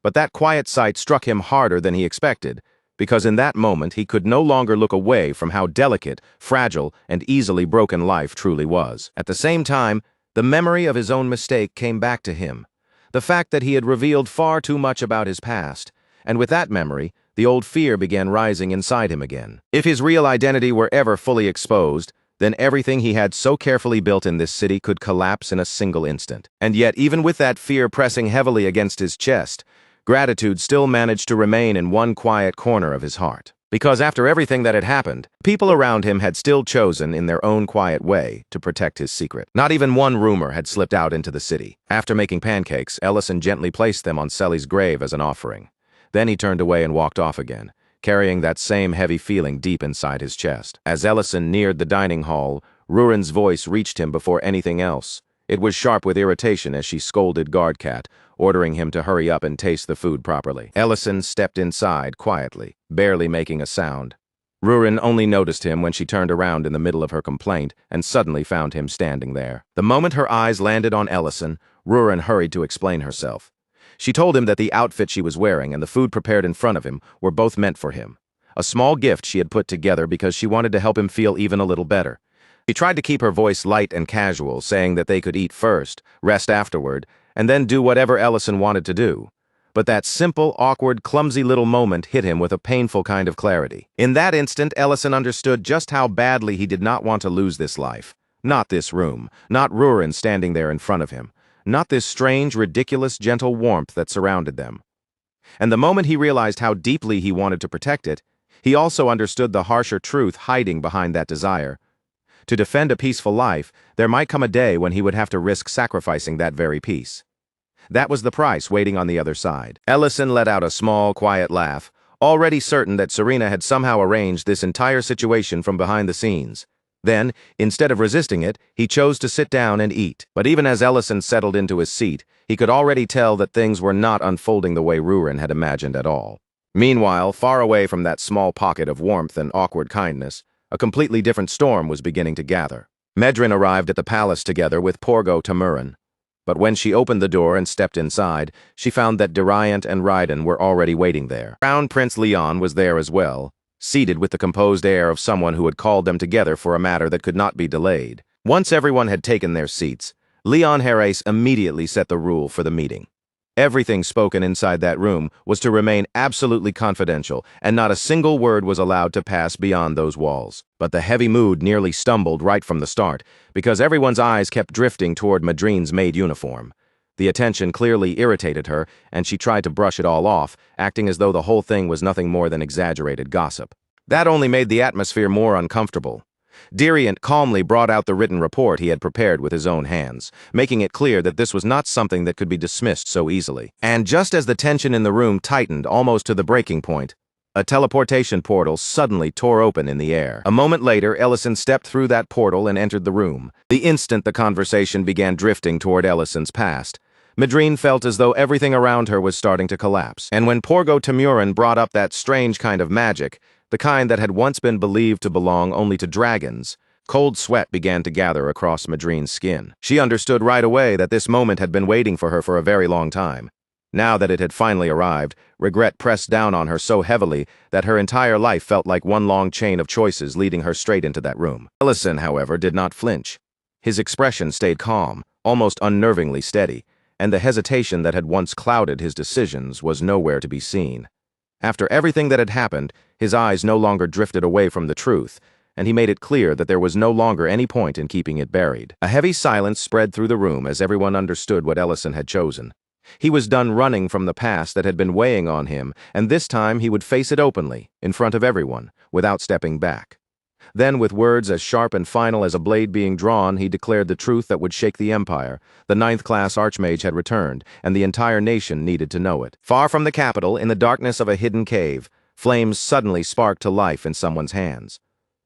But that quiet sight struck him harder than he expected, because in that moment he could no longer look away from how delicate, fragile, and easily broken life truly was. At the same time, the memory of his own mistake came back to him. The fact that he had revealed far too much about his past, and with that memory, the old fear began rising inside him again. If his real identity were ever fully exposed, then everything he had so carefully built in this city could collapse in a single instant. And yet, even with that fear pressing heavily against his chest, gratitude still managed to remain in one quiet corner of his heart. Because after everything that had happened, people around him had still chosen, in their own quiet way, to protect his secret. Not even one rumor had slipped out into the city. After making pancakes, Ellison gently placed them on Selly's grave as an offering. Then he turned away and walked off again, carrying that same heavy feeling deep inside his chest. As Ellison neared the dining hall, Rurin's voice reached him before anything else. It was sharp with irritation as she scolded Guardcat, ordering him to hurry up and taste the food properly. Ellison stepped inside quietly, barely making a sound. Rurin only noticed him when she turned around in the middle of her complaint and suddenly found him standing there. The moment her eyes landed on Ellison, Rurin hurried to explain herself. She told him that the outfit she was wearing and the food prepared in front of him were both meant for him. A small gift she had put together because she wanted to help him feel even a little better. She tried to keep her voice light and casual, saying that they could eat first, rest afterward, and then do whatever Ellison wanted to do. But that simple, awkward, clumsy little moment hit him with a painful kind of clarity. In that instant, Ellison understood just how badly he did not want to lose this life. Not this room, not Rurin standing there in front of him, not this strange, ridiculous, gentle warmth that surrounded them. And the moment he realized how deeply he wanted to protect it, he also understood the harsher truth hiding behind that desire. To defend a peaceful life, there might come a day when he would have to risk sacrificing that very peace. That was the price waiting on the other side. Ellison let out a small, quiet laugh, already certain that Serena had somehow arranged this entire situation from behind the scenes. Then, instead of resisting it, he chose to sit down and eat. But even as Ellison settled into his seat, he could already tell that things were not unfolding the way Rurin had imagined at all. Meanwhile, far away from that small pocket of warmth and awkward kindness, a completely different storm was beginning to gather. Medrin arrived at the palace together with Porgo Tamurin. But when she opened the door and stepped inside, she found that Duriant and Raiden were already waiting there. Crown Prince Leon was there as well, seated with the composed air of someone who had called them together for a matter that could not be delayed. Once everyone had taken their seats, Leon Harris immediately set the rule for the meeting. Everything spoken inside that room was to remain absolutely confidential, and not a single word was allowed to pass beyond those walls. But the heavy mood nearly stumbled right from the start, because everyone's eyes kept drifting toward Madrine's maid uniform. The attention clearly irritated her, and she tried to brush it all off, acting as though the whole thing was nothing more than exaggerated gossip. That only made the atmosphere more uncomfortable. Diriant calmly brought out the written report he had prepared with his own hands, making it clear that this was not something that could be dismissed so easily. And just as the tension in the room tightened almost to the breaking point, a teleportation portal suddenly tore open in the air. A moment later, Ellison stepped through that portal and entered the room. The instant the conversation began drifting toward Ellison's past, Madrine felt as though everything around her was starting to collapse. And when Porgo Tamurin brought up that strange kind of magic, the kind that had once been believed to belong only to dragons, cold sweat began to gather across Madrine's skin. She understood right away that this moment had been waiting for her for a very long time. Now that it had finally arrived, regret pressed down on her so heavily that her entire life felt like one long chain of choices leading her straight into that room. Ellison, however, did not flinch. His expression stayed calm, almost unnervingly steady, and the hesitation that had once clouded his decisions was nowhere to be seen. After everything that had happened, his eyes no longer drifted away from the truth, and he made it clear that there was no longer any point in keeping it buried. A heavy silence spread through the room as everyone understood what Ellison had chosen. He was done running from the past that had been weighing on him, and this time he would face it openly, in front of everyone, without stepping back. Then, with words as sharp and final as a blade being drawn, he declared the truth that would shake the Empire. The 9th-class Archmage had returned, and the entire nation needed to know it. Far from the capital, in the darkness of a hidden cave, flames suddenly sparked to life in someone's hands.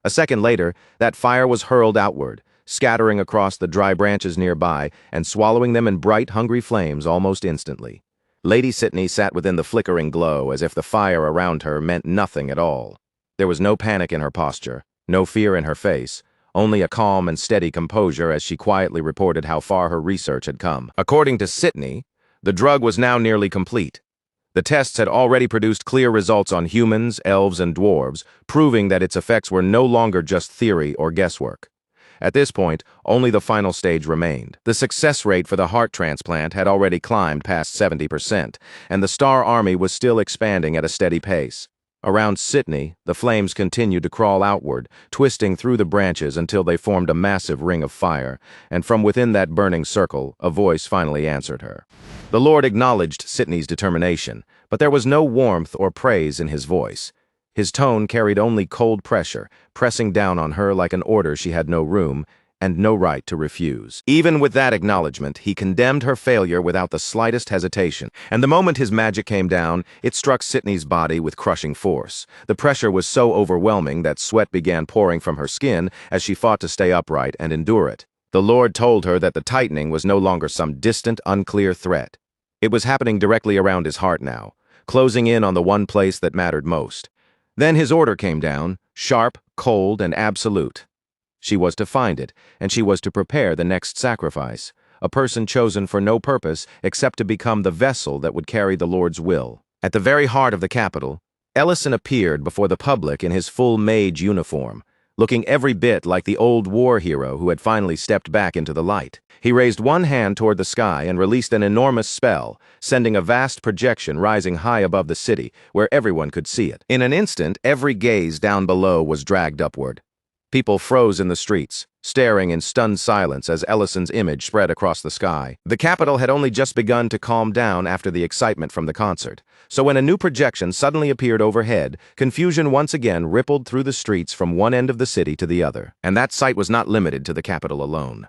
A second later, that fire was hurled outward, scattering across the dry branches nearby and swallowing them in bright, hungry flames almost instantly. Lady Sydney sat within the flickering glow as if the fire around her meant nothing at all. There was no panic in her posture, no fear in her face, only a calm and steady composure as she quietly reported how far her research had come. According to Sydney, the drug was now nearly complete. The tests had already produced clear results on humans, elves, and dwarves, proving that its effects were no longer just theory or guesswork. At this point, only the final stage remained. The success rate for the heart transplant had already climbed past 70%, and the Star Army was still expanding at a steady pace. Around Sydney, the flames continued to crawl outward, twisting through the branches until they formed a massive ring of fire, and from within that burning circle, a voice finally answered her. The Lord acknowledged Sydney's determination, but there was no warmth or praise in his voice. His tone carried only cold pressure, pressing down on her like an order she had no room and no right to refuse. Even with that acknowledgement, he condemned her failure without the slightest hesitation, and the moment his magic came down, it struck Sydney's body with crushing force. The pressure was so overwhelming that sweat began pouring from her skin as she fought to stay upright and endure it. The Lord told her that the tightening was no longer some distant, unclear threat. It was happening directly around his heart now, closing in on the one place that mattered most. Then his order came down, sharp, cold, and absolute. She was to find it, and she was to prepare the next sacrifice, a person chosen for no purpose except to become the vessel that would carry the Lord's will. At the very heart of the capital, Ellison appeared before the public in his full mage uniform, looking every bit like the old war hero who had finally stepped back into the light. He raised one hand toward the sky and released an enormous spell, sending a vast projection rising high above the city, where everyone could see it. In an instant, every gaze down below was dragged upward. People froze in the streets, staring in stunned silence as Ellison's image spread across the sky. The capital had only just begun to calm down after the excitement from the concert, so when a new projection suddenly appeared overhead, confusion once again rippled through the streets from one end of the city to the other. And that sight was not limited to the capital alone.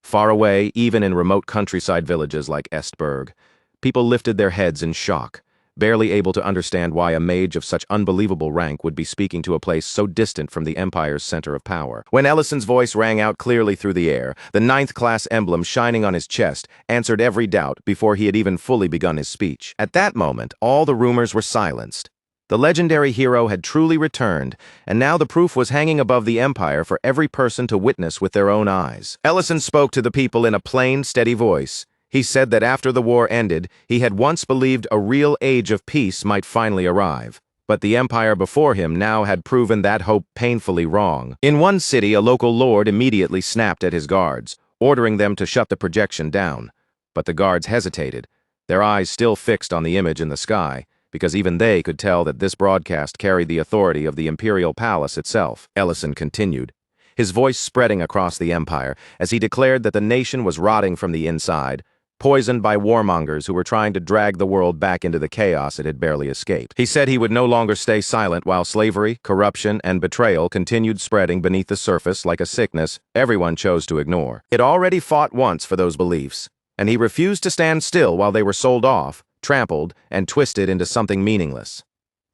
Far away, even in remote countryside villages like Estberg, people lifted their heads in shock, barely able to understand why a mage of such unbelievable rank would be speaking to a place so distant from the Empire's center of power. When Ellison's voice rang out clearly through the air, the 9th-class emblem shining on his chest answered every doubt before he had even fully begun his speech. At that moment, all the rumors were silenced. The legendary hero had truly returned, and now the proof was hanging above the Empire for every person to witness with their own eyes. Ellison spoke to the people in a plain, steady voice. He said that after the war ended, he had once believed a real age of peace might finally arrive. But the empire before him now had proven that hope painfully wrong. In one city, a local lord immediately snapped at his guards, ordering them to shut the projection down. But the guards hesitated, their eyes still fixed on the image in the sky, because even they could tell that this broadcast carried the authority of the imperial palace itself. Ellison continued, his voice spreading across the empire as he declared that the nation was rotting from the inside, poisoned by warmongers who were trying to drag the world back into the chaos it had barely escaped. He said he would no longer stay silent while slavery, corruption, and betrayal continued spreading beneath the surface like a sickness everyone chose to ignore. It already fought once for those beliefs, and he refused to stand still while they were sold off, trampled, and twisted into something meaningless.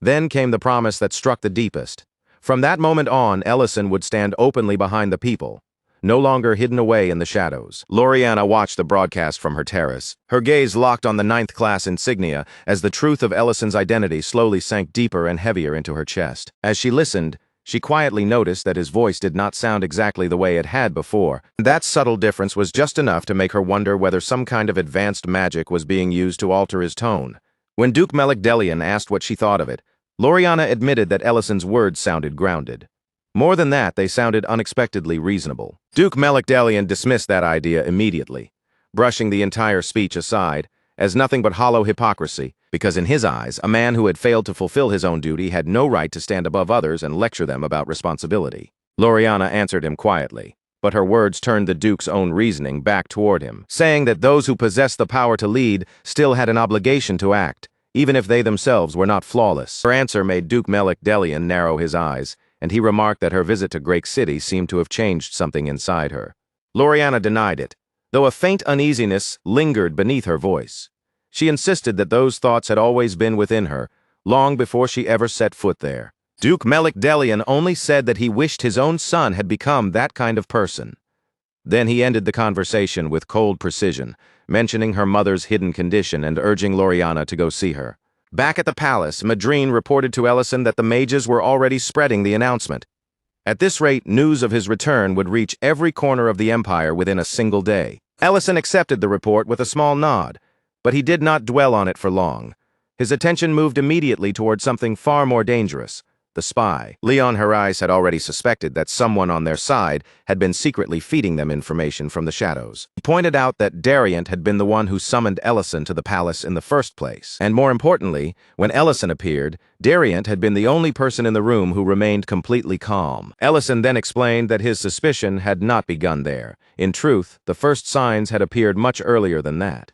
Then came the promise that struck the deepest. From that moment on, Ellison would stand openly behind the people, no longer hidden away in the shadows. Loriana watched the broadcast from her terrace, her gaze locked on the 9th class insignia as the truth of Ellison's identity slowly sank deeper and heavier into her chest. As she listened, she quietly noticed that his voice did not sound exactly the way it had before. That subtle difference was just enough to make her wonder whether some kind of advanced magic was being used to alter his tone. When Duke Melikdelian asked what she thought of it, Loriana admitted that Ellison's words sounded grounded. More than that, they sounded unexpectedly reasonable. Duke Melikdelian dismissed that idea immediately, brushing the entire speech aside as nothing but hollow hypocrisy, because in his eyes, a man who had failed to fulfill his own duty had no right to stand above others and lecture them about responsibility. Loriana answered him quietly, but her words turned the Duke's own reasoning back toward him, saying that those who possessed the power to lead still had an obligation to act, even if they themselves were not flawless. Her answer made Duke Melikdelian narrow his eyes, and he remarked that her visit to Great City seemed to have changed something inside her. Loriana denied it, though a faint uneasiness lingered beneath her voice. She insisted that those thoughts had always been within her, long before she ever set foot there. Duke Melikdelian only said that he wished his own son had become that kind of person. Then he ended the conversation with cold precision, mentioning her mother's hidden condition and urging Loriana to go see her. Back at the palace, Madrine reported to Ellison that the mages were already spreading the announcement. At this rate, news of his return would reach every corner of the empire within a single day. Ellison accepted the report with a small nod, but he did not dwell on it for long. His attention moved immediately toward something far more dangerous. The spy. Leon Harais had already suspected that someone on their side had been secretly feeding them information from the shadows. He pointed out that Dariant had been the one who summoned Ellison to the palace in the first place. And more importantly, when Ellison appeared, Dariant had been the only person in the room who remained completely calm. Ellison then explained that his suspicion had not begun there. In truth, the first signs had appeared much earlier than that.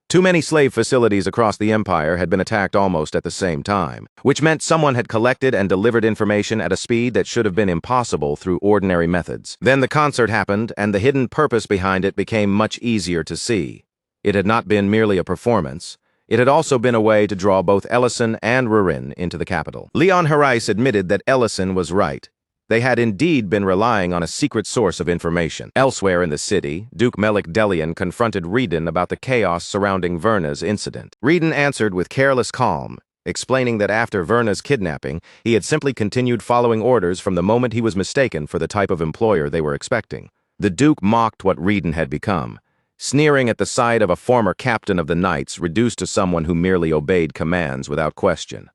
Too many slave facilities across the empire had been attacked almost at the same time, which meant someone had collected and delivered information at a speed that should have been impossible through ordinary methods. Then the concert happened, and the hidden purpose behind it became much easier to see. It had not been merely a performance. It had also been a way to draw both Ellison and Rurin into the capital. Leon Harais admitted that Ellison was right. They had indeed been relying on a secret source of information. Elsewhere in the city, Duke Melikdelian confronted Reden about the chaos surrounding Verna's incident. Reden answered with careless calm, explaining that after Verna's kidnapping, he had simply continued following orders from the moment he was mistaken for the type of employer they were expecting. The Duke mocked what Reden had become, sneering at the sight of a former captain of the Knights reduced to someone who merely obeyed commands without question.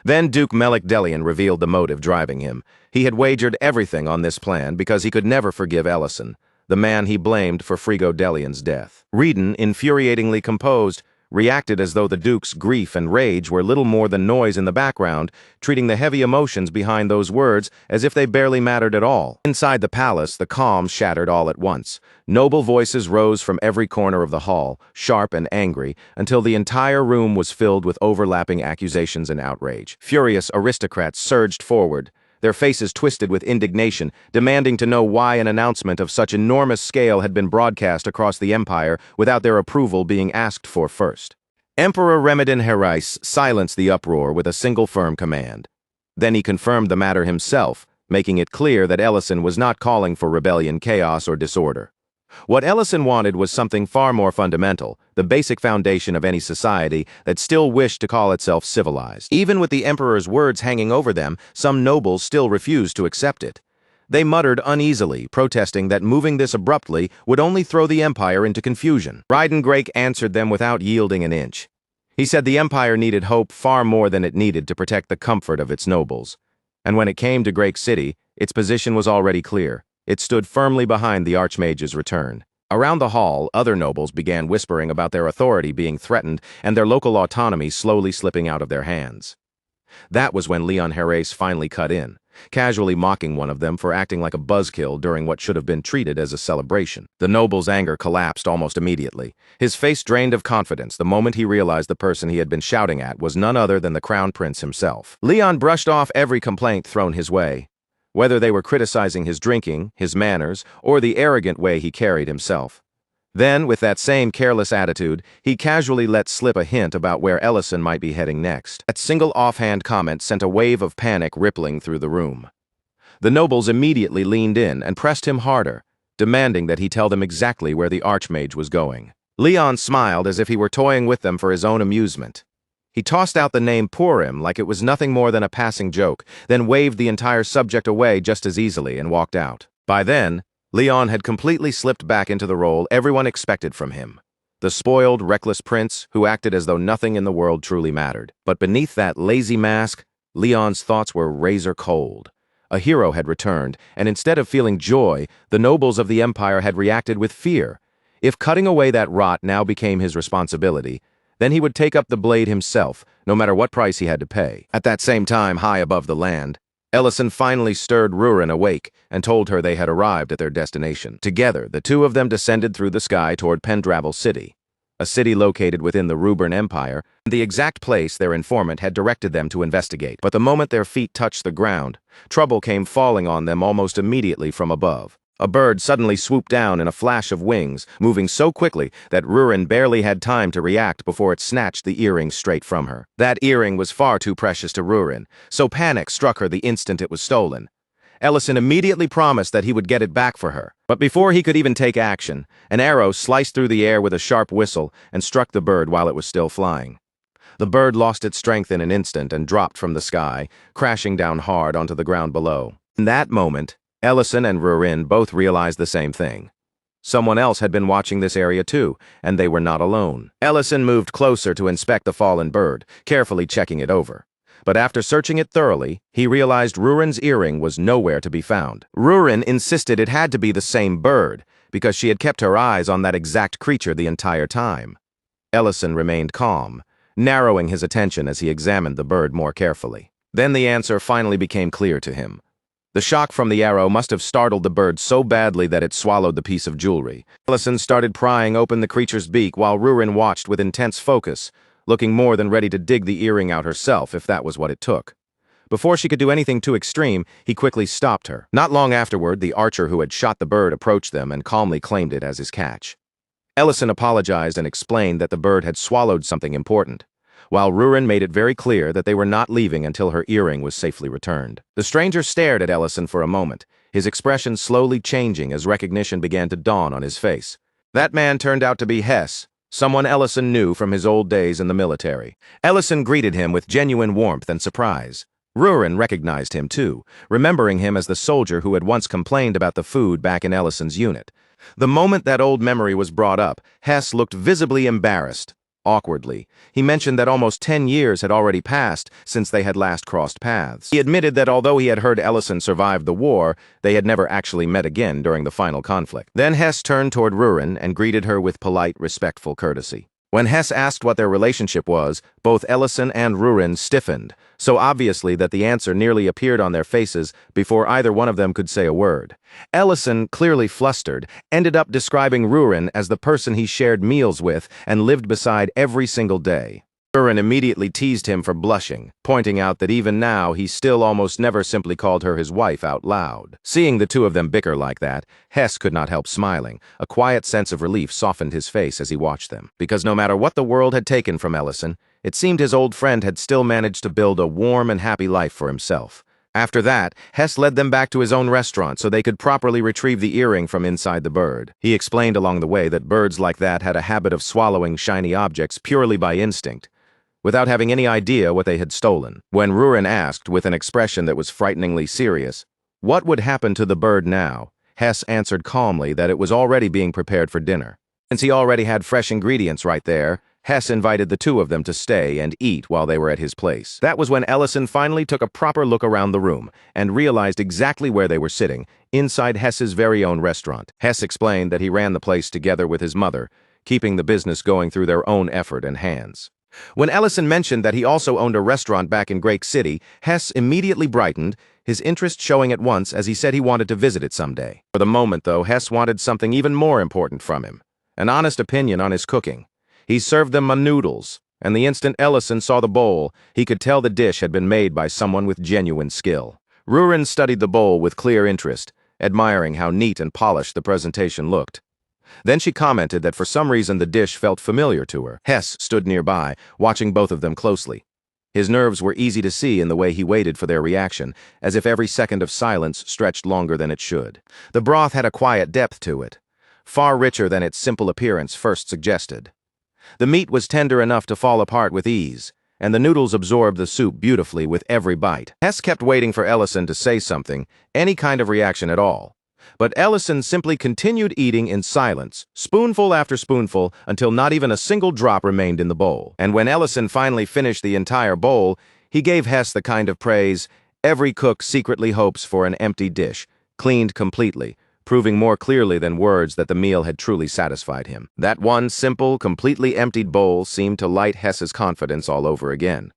Then Duke Melikdelian revealed the motive driving him. He had wagered everything on this plan because he could never forgive Ellison, the man he blamed for Frigo Delian's death. Reden, infuriatingly composed, reacted as though the Duke's grief and rage were little more than noise in the background, treating the heavy emotions behind those words as if they barely mattered at all. Inside the palace, the calm shattered all at once. Noble voices rose from every corner of the hall, sharp and angry, until the entire room was filled with overlapping accusations and outrage. Furious aristocrats surged forward, their faces twisted with indignation, demanding to know why an announcement of such enormous scale had been broadcast across the empire without their approval being asked for first. Emperor Remedin Harais silenced the uproar with a single firm command. Then he confirmed the matter himself, making it clear that Ellison was not calling for rebellion, chaos, or disorder. What Ellison wanted was something far more fundamental, the basic foundation of any society that still wished to call itself civilized. Even with the emperor's words hanging over them, some nobles still refused to accept it. They muttered uneasily, protesting that moving this abruptly would only throw the empire into confusion. Ryden Drake answered them without yielding an inch. He said the empire needed hope far more than it needed to protect the comfort of its nobles. And when it came to Great City, its position was already clear. It stood firmly behind the Archmage's return. Around the hall, other nobles began whispering about their authority being threatened and their local autonomy slowly slipping out of their hands. That was when Leon Jerez finally cut in, casually mocking one of them for acting like a buzzkill during what should have been treated as a celebration. The noble's anger collapsed almost immediately. His face drained of confidence the moment he realized the person he had been shouting at was none other than the Crown Prince himself. Leon brushed off every complaint thrown his way, whether they were criticizing his drinking, his manners, or the arrogant way he carried himself. Then, with that same careless attitude, he casually let slip a hint about where Ellison might be heading next. That single offhand comment sent a wave of panic rippling through the room. The nobles immediately leaned in and pressed him harder, demanding that he tell them exactly where the Archmage was going. Leon smiled as if he were toying with them for his own amusement. He tossed out the name Purim like it was nothing more than a passing joke, then waved the entire subject away just as easily and walked out. By then, Leon had completely slipped back into the role everyone expected from him. The spoiled, reckless prince who acted as though nothing in the world truly mattered. But beneath that lazy mask, Leon's thoughts were razor cold. A hero had returned, and instead of feeling joy, the nobles of the empire had reacted with fear. If cutting away that rot now became his responsibility, then he would take up the blade himself, no matter what price he had to pay. At that same time, high above the land, Ellison finally stirred Rurin awake and told her they had arrived at their destination. Together, the two of them descended through the sky toward Pendravel City, a city located within the Rubern Empire, the exact place their informant had directed them to investigate. But the moment their feet touched the ground, trouble came falling on them almost immediately from above. A bird suddenly swooped down in a flash of wings, moving so quickly that Rurin barely had time to react before it snatched the earring straight from her. That earring was far too precious to Rurin, so panic struck her the instant it was stolen. Ellison immediately promised that he would get it back for her. But before he could even take action, an arrow sliced through the air with a sharp whistle and struck the bird while it was still flying. The bird lost its strength in an instant and dropped from the sky, crashing down hard onto the ground below. In that moment, Ellison and Rurin both realized the same thing. Someone else had been watching this area too, and they were not alone. Ellison moved closer to inspect the fallen bird, carefully checking it over. But after searching it thoroughly, he realized Rurin's earring was nowhere to be found. Rurin insisted it had to be the same bird, because she had kept her eyes on that exact creature the entire time. Ellison remained calm, narrowing his attention as he examined the bird more carefully. Then the answer finally became clear to him. The shock from the arrow must have startled the bird so badly that it swallowed the piece of jewelry. Ellison started prying open the creature's beak while Rurin watched with intense focus, looking more than ready to dig the earring out herself if that was what it took. Before she could do anything too extreme, he quickly stopped her. Not long afterward, the archer who had shot the bird approached them and calmly claimed it as his catch. Ellison apologized and explained that the bird had swallowed something important, while Rurin made it very clear that they were not leaving until her earring was safely returned. The stranger stared at Ellison for a moment, his expression slowly changing as recognition began to dawn on his face. That man turned out to be Hess, someone Ellison knew from his old days in the military. Ellison greeted him with genuine warmth and surprise. Rurin recognized him too, remembering him as the soldier who had once complained about the food back in Ellison's unit. The moment that old memory was brought up, Hess looked visibly embarrassed. Awkwardly, he mentioned that almost 10 years had already passed since they had last crossed paths. He admitted that although he had heard Ellison survived the war, they had never actually met again during the final conflict. Then Hess turned toward Rurin and greeted her with polite, respectful courtesy. When Hess asked what their relationship was, both Ellison and Rurin stiffened, so obviously that the answer nearly appeared on their faces before either one of them could say a word. Ellison, clearly flustered, ended up describing Rurin as the person he shared meals with and lived beside every single day. Rurin immediately teased him for blushing, pointing out that even now he still almost never simply called her his wife out loud. Seeing the two of them bicker like that, Hess could not help smiling. A quiet sense of relief softened his face as he watched them. Because no matter what the world had taken from Ellison, it seemed his old friend had still managed to build a warm and happy life for himself. After that, Hess led them back to his own restaurant so they could properly retrieve the earring from inside the bird. He explained along the way that birds like that had a habit of swallowing shiny objects purely by instinct, without having any idea what they had stolen. When Rurin asked, with an expression that was frighteningly serious, what would happen to the bird now, Hess answered calmly that it was already being prepared for dinner. Since he already had fresh ingredients right there, Hess invited the two of them to stay and eat while they were at his place. That was when Ellison finally took a proper look around the room and realized exactly where they were sitting, inside Hess's very own restaurant. Hess explained that he ran the place together with his mother, keeping the business going through their own effort and hands. When Ellison mentioned that he also owned a restaurant back in Great City, Hess immediately brightened, his interest showing at once as he said he wanted to visit it someday. For the moment, though, Hess wanted something even more important from him, an honest opinion on his cooking. He served them noodles, and the instant Ellison saw the bowl, he could tell the dish had been made by someone with genuine skill. Rurin studied the bowl with clear interest, admiring how neat and polished the presentation looked. Then she commented that for some reason the dish felt familiar to her. Hess stood nearby, watching both of them closely. His nerves were easy to see in the way he waited for their reaction, as if every second of silence stretched longer than it should. The broth had a quiet depth to it, far richer than its simple appearance first suggested. The meat was tender enough to fall apart with ease, and the noodles absorbed the soup beautifully with every bite. Hess kept waiting for Ellison to say something, any kind of reaction at all. But Ellison simply continued eating in silence, spoonful after spoonful, until not even a single drop remained in the bowl. And when Ellison finally finished the entire bowl, he gave Hess the kind of praise every cook secretly hopes for an empty dish, cleaned completely, proving more clearly than words that the meal had truly satisfied him. That one simple, completely emptied bowl seemed to light Hess's confidence all over again.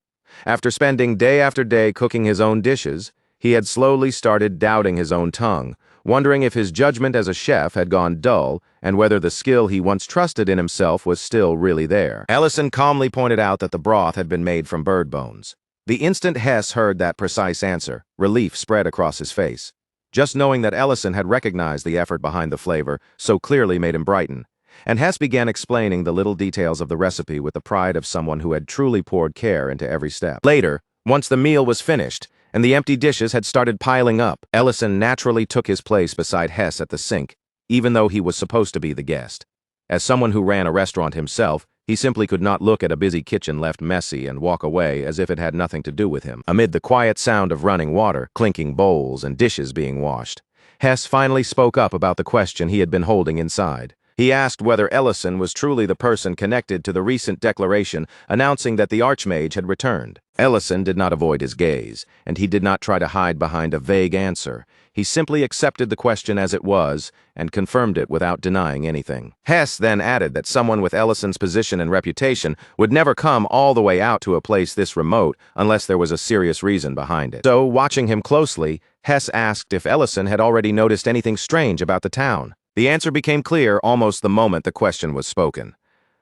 After spending day after day cooking his own dishes, he had slowly started doubting his own tongue, wondering if his judgment as a chef had gone dull and whether the skill he once trusted in himself was still really there. Ellison calmly pointed out that the broth had been made from bird bones. The instant Hess heard that precise answer, relief spread across his face. Just knowing that Ellison had recognized the effort behind the flavor so clearly made him brighten, and Hess began explaining the little details of the recipe with the pride of someone who had truly poured care into every step. Later, once the meal was finished, and the empty dishes had started piling up, Ellison naturally took his place beside Hess at the sink, even though he was supposed to be the guest. As someone who ran a restaurant himself, he simply could not look at a busy kitchen left messy and walk away as if it had nothing to do with him. Amid the quiet sound of running water, clinking bowls, and dishes being washed, Hess finally spoke up about the question he had been holding inside. He asked whether Ellison was truly the person connected to the recent declaration announcing that the Archmage had returned. Ellison did not avoid his gaze, and he did not try to hide behind a vague answer. He simply accepted the question as it was and confirmed it without denying anything. Hess then added that someone with Ellison's position and reputation would never come all the way out to a place this remote unless there was a serious reason behind it. So, watching him closely, Hess asked if Ellison had already noticed anything strange about the town. The answer became clear almost the moment the question was spoken.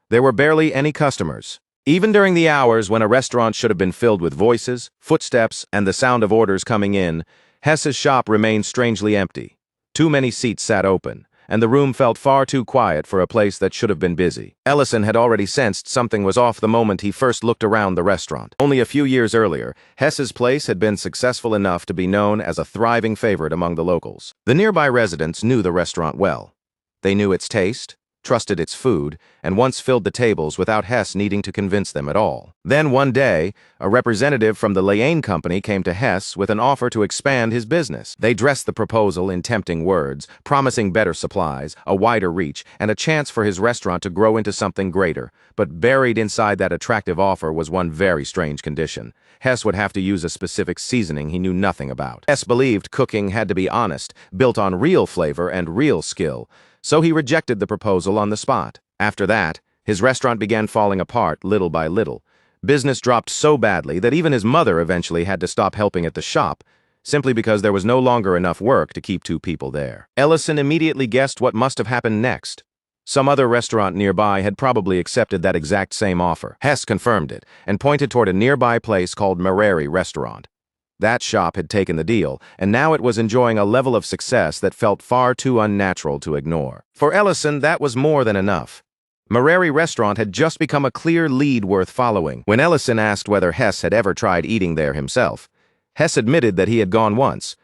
There were barely any customers. Even during the hours when a restaurant should have been filled with voices, footsteps, and the sound of orders coming in, Hess's shop remained strangely empty. Too many seats sat open, and the room felt far too quiet for a place that should have been busy. Ellison had already sensed something was off the moment he first looked around the restaurant. Only a few years earlier, Hess's place had been successful enough to be known as a thriving favorite among the locals. The nearby residents knew the restaurant well. They knew its taste, trusted its food, and once filled the tables without Hess needing to convince them at all. Then one day, a representative from the Liane Company came to Hess with an offer to expand his business. They dressed the proposal in tempting words, promising better supplies, a wider reach, and a chance for his restaurant to grow into something greater. But buried inside that attractive offer was one very strange condition. Hess would have to use a specific seasoning he knew nothing about. Hess believed cooking had to be honest, built on real flavor and real skill, so he rejected the proposal on the spot. After that, his restaurant began falling apart little by little. Business dropped so badly that even his mother eventually had to stop helping at the shop, simply because there was no longer enough work to keep two people there. Ellison immediately guessed what must have happened next. Some other restaurant nearby had probably accepted that exact same offer. Hess confirmed it and pointed toward a nearby place called Mercenary Restaurant. That shop had taken the deal, and now it was enjoying a level of success that felt far too unnatural to ignore. For Ellison, that was more than enough. Mercenary Restaurant had just become a clear lead worth following. When Ellison asked whether Hess had ever tried eating there himself, Hess admitted that he had gone once,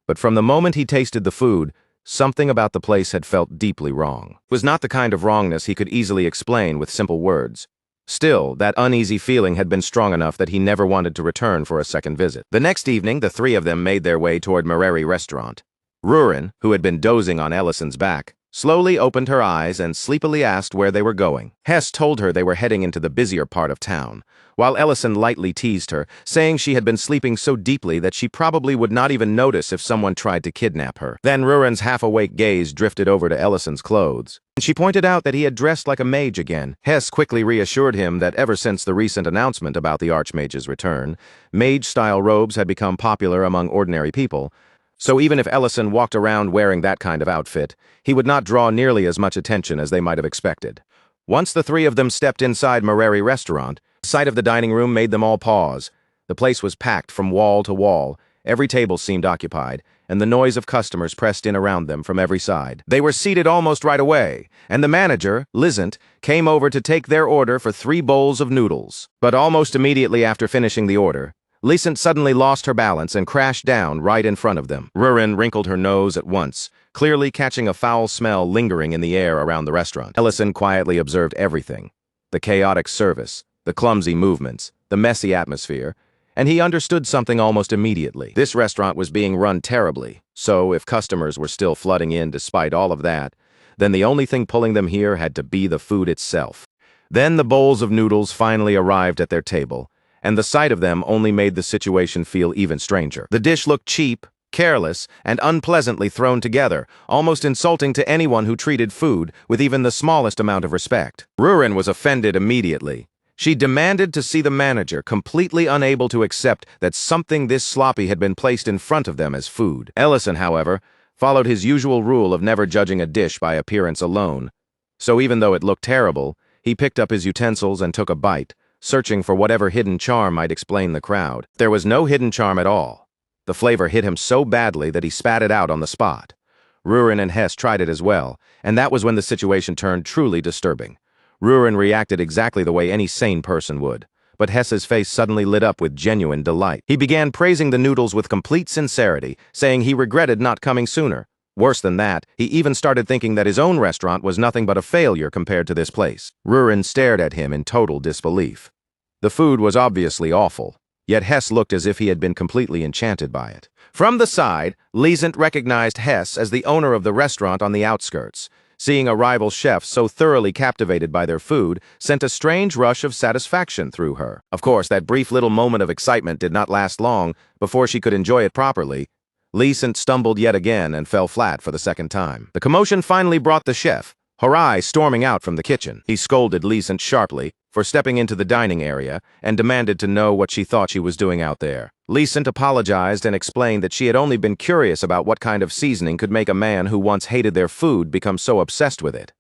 but from the moment he tasted the food, something about the place had felt deeply wrong. It was not the kind of wrongness he could easily explain with simple words. Still, that uneasy feeling had been strong enough that he never wanted to return for a second visit. The next evening, the three of them made their way toward Mercenary Restaurant. Rurin, who had been dozing on Ellison's back, slowly opened her eyes and sleepily asked where they were going. Hess told her they were heading into the busier part of town, while Ellison lightly teased her, saying she had been sleeping so deeply that she probably would not even notice if someone tried to kidnap her. Then Rurin's half-awake gaze drifted over to Ellison's clothes. She pointed out that he had dressed like a mage again. Hess quickly reassured him that ever since the recent announcement about the Archmage's return, mage-style robes had become popular among ordinary people, so even if Ellison walked around wearing that kind of outfit, he would not draw nearly as much attention as they might have expected. Once the three of them stepped inside Mercenary restaurant, the sight of the dining room made them all pause. The place was packed from wall to wall, every table seemed occupied, and the noise of customers pressed in around them from every side. They were seated almost right away, and the manager, Lizant, came over to take their order for 3 bowls of noodles. But almost immediately after finishing the order, Lizant suddenly lost her balance and crashed down right in front of them. Rurin wrinkled her nose at once, clearly catching a foul smell lingering in the air around the restaurant. Ellison quietly observed everything: the chaotic service, the clumsy movements, the messy atmosphere, and he understood something almost immediately. This restaurant was being run terribly, so if customers were still flooding in despite all of that, then the only thing pulling them here had to be the food itself. Then the bowls of noodles finally arrived at their table, and the sight of them only made the situation feel even stranger. The dish looked cheap, careless, and unpleasantly thrown together, almost insulting to anyone who treated food with even the smallest amount of respect. Rurin was offended immediately. She demanded to see the manager, completely unable to accept that something this sloppy had been placed in front of them as food. Ellison, however, followed his usual rule of never judging a dish by appearance alone. So even though it looked terrible, he picked up his utensils and took a bite, searching for whatever hidden charm might explain the crowd. There was no hidden charm at all. The flavor hit him so badly that he spat it out on the spot. Rurin and Hess tried it as well, and that was when the situation turned truly disturbing. Rurin reacted exactly the way any sane person would, but Hess's face suddenly lit up with genuine delight. He began praising the noodles with complete sincerity, saying he regretted not coming sooner. Worse than that, he even started thinking that his own restaurant was nothing but a failure compared to this place. Rurin stared at him in total disbelief. The food was obviously awful, yet Hess looked as if he had been completely enchanted by it. From the side, Lizant recognized Hess as the owner of the restaurant on the outskirts. Seeing a rival chef so thoroughly captivated by their food sent a strange rush of satisfaction through her. Of course, that brief little moment of excitement did not last long before she could enjoy it properly. Lizant stumbled yet again and fell flat for the second time. The commotion finally brought the chef, Horai, storming out from the kitchen. He scolded Lizant sharply for stepping into the dining area and demanded to know what she thought she was doing out there. Lizant apologized and explained that she had only been curious about what kind of seasoning could make a man who once hated their food become so obsessed with it.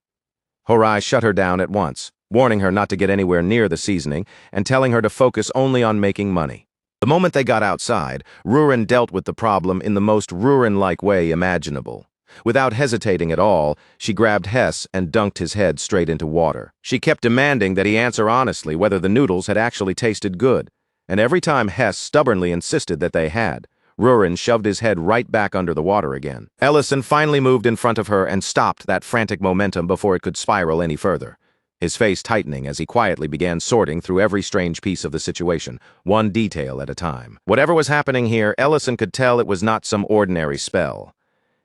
Horai shut her down at once, warning her not to get anywhere near the seasoning and telling her to focus only on making money. The moment they got outside, Rurin dealt with the problem in the most Rurin-like way imaginable. Without hesitating at all, she grabbed Hess and dunked his head straight into water. She kept demanding that he answer honestly whether the noodles had actually tasted good, and every time Hess stubbornly insisted that they had, Rurin shoved his head right back under the water again. Ellison finally moved in front of her and stopped that frantic momentum before it could spiral any further, his face tightening as he quietly began sorting through every strange piece of the situation, one detail at a time. Whatever was happening here, Ellison could tell it was not some ordinary spell.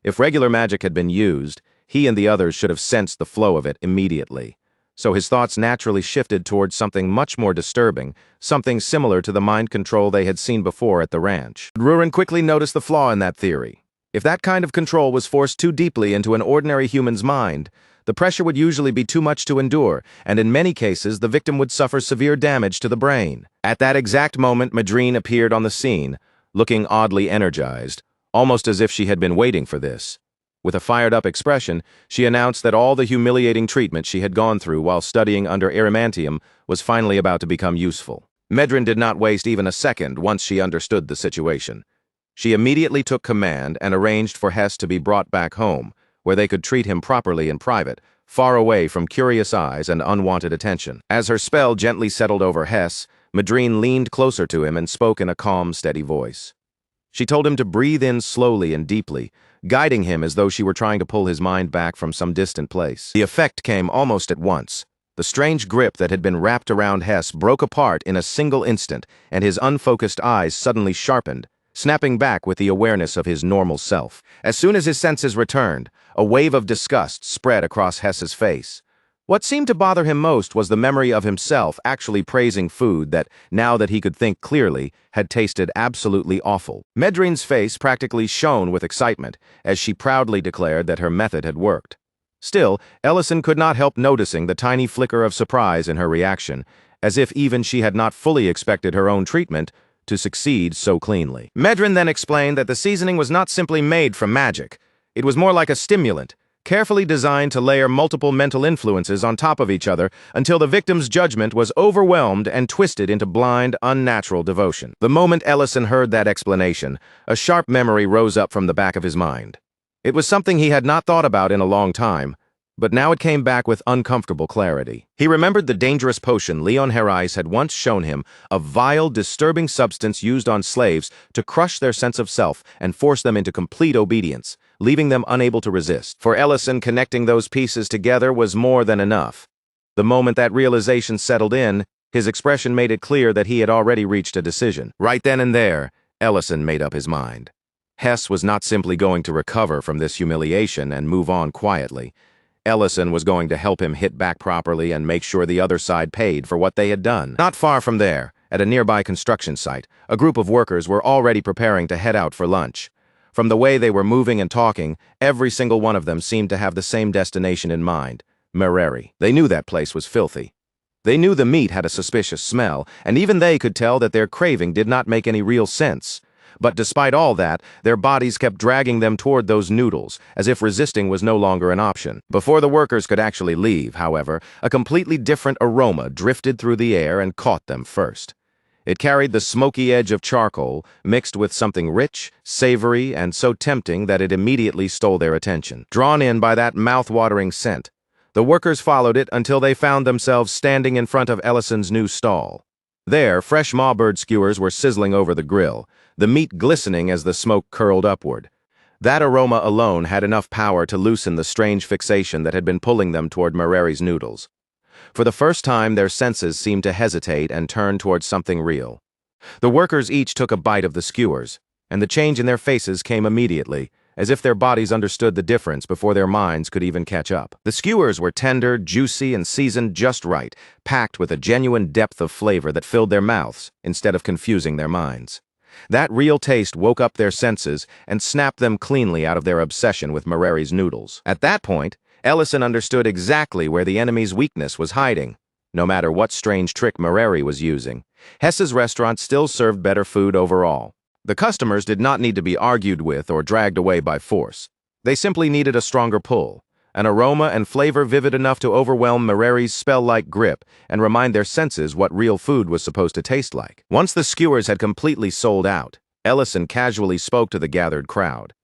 If regular magic had been used, he and the others should have sensed the flow of it immediately. So his thoughts naturally shifted towards something much more disturbing, something similar to the mind control they had seen before at the ranch. Rurin quickly noticed the flaw in that theory. If that kind of control was forced too deeply into an ordinary human's mind, the pressure would usually be too much to endure, and in many cases the victim would suffer severe damage to the brain. At that exact moment, Madrine appeared on the scene, looking oddly energized, almost as if she had been waiting for this. With a fired-up expression, she announced that all the humiliating treatment she had gone through while studying under Erymantium was finally about to become useful. Madrine did not waste even a second once she understood the situation. She immediately took command and arranged for Hess to be brought back home, where they could treat him properly in private, far away from curious eyes and unwanted attention. As her spell gently settled over Hess, Madrine leaned closer to him and spoke in a calm, steady voice. She told him to breathe in slowly and deeply, guiding him as though she were trying to pull his mind back from some distant place. The effect came almost at once. The strange grip that had been wrapped around Hess broke apart in a single instant, and his unfocused eyes suddenly sharpened, snapping back with the awareness of his normal self. As soon as his senses returned, a wave of disgust spread across Hess's face. What seemed to bother him most was the memory of himself actually praising food that, now that he could think clearly, had tasted absolutely awful. Medrine's face practically shone with excitement as she proudly declared that her method had worked. Still, Ellison could not help noticing the tiny flicker of surprise in her reaction, as if even she had not fully expected her own treatment to succeed so cleanly. Medrine then explained that the seasoning was not simply made from magic. It was more like a stimulant, carefully designed to layer multiple mental influences on top of each other until the victim's judgment was overwhelmed and twisted into blind, unnatural devotion. The moment Ellison heard that explanation, a sharp memory rose up from the back of his mind. It was something he had not thought about in a long time, but now it came back with uncomfortable clarity. He remembered the dangerous potion Leon Herais had once shown him, a vile, disturbing substance used on slaves to crush their sense of self and force them into complete obedience, leaving them unable to resist. For Ellison, connecting those pieces together was more than enough. The moment that realization settled in, his expression made it clear that he had already reached a decision. Right then and there, Ellison made up his mind. Hess was not simply going to recover from this humiliation and move on quietly. Ellison was going to help him hit back properly and make sure the other side paid for what they had done. Not far from there, at a nearby construction site, a group of workers were already preparing to head out for lunch. From the way they were moving and talking, every single one of them seemed to have the same destination in mind: Mercenary. They knew that place was filthy. They knew the meat had a suspicious smell, and even they could tell that their craving did not make any real sense. But despite all that, their bodies kept dragging them toward those noodles, as if resisting was no longer an option. Before the workers could actually leave, however, a completely different aroma drifted through the air and caught them first. It carried the smoky edge of charcoal, mixed with something rich, savory, and so tempting that it immediately stole their attention. Drawn in by that mouth-watering scent, the workers followed it until they found themselves standing in front of Ellison's new stall. There, fresh mawbird skewers were sizzling over the grill, the meat glistening as the smoke curled upward. That aroma alone had enough power to loosen the strange fixation that had been pulling them toward Mereri's noodles. For the first time, their senses seemed to hesitate and turn towards something real. The workers each took a bite of the skewers, and the change in their faces came immediately, as if their bodies understood the difference before their minds could even catch up. The skewers were tender, juicy, and seasoned just right, packed with a genuine depth of flavor that filled their mouths instead of confusing their minds. That real taste woke up their senses and snapped them cleanly out of their obsession with Mereri's noodles. At that point, Ellison understood exactly where the enemy's weakness was hiding. No matter what strange trick Mereri was using, Hess's restaurant still served better food overall. The customers did not need to be argued with or dragged away by force. They simply needed a stronger pull, an aroma and flavor vivid enough to overwhelm Mereri's spell-like grip and remind their senses what real food was supposed to taste like. Once the skewers had completely sold out, Ellison casually spoke to the gathered crowd.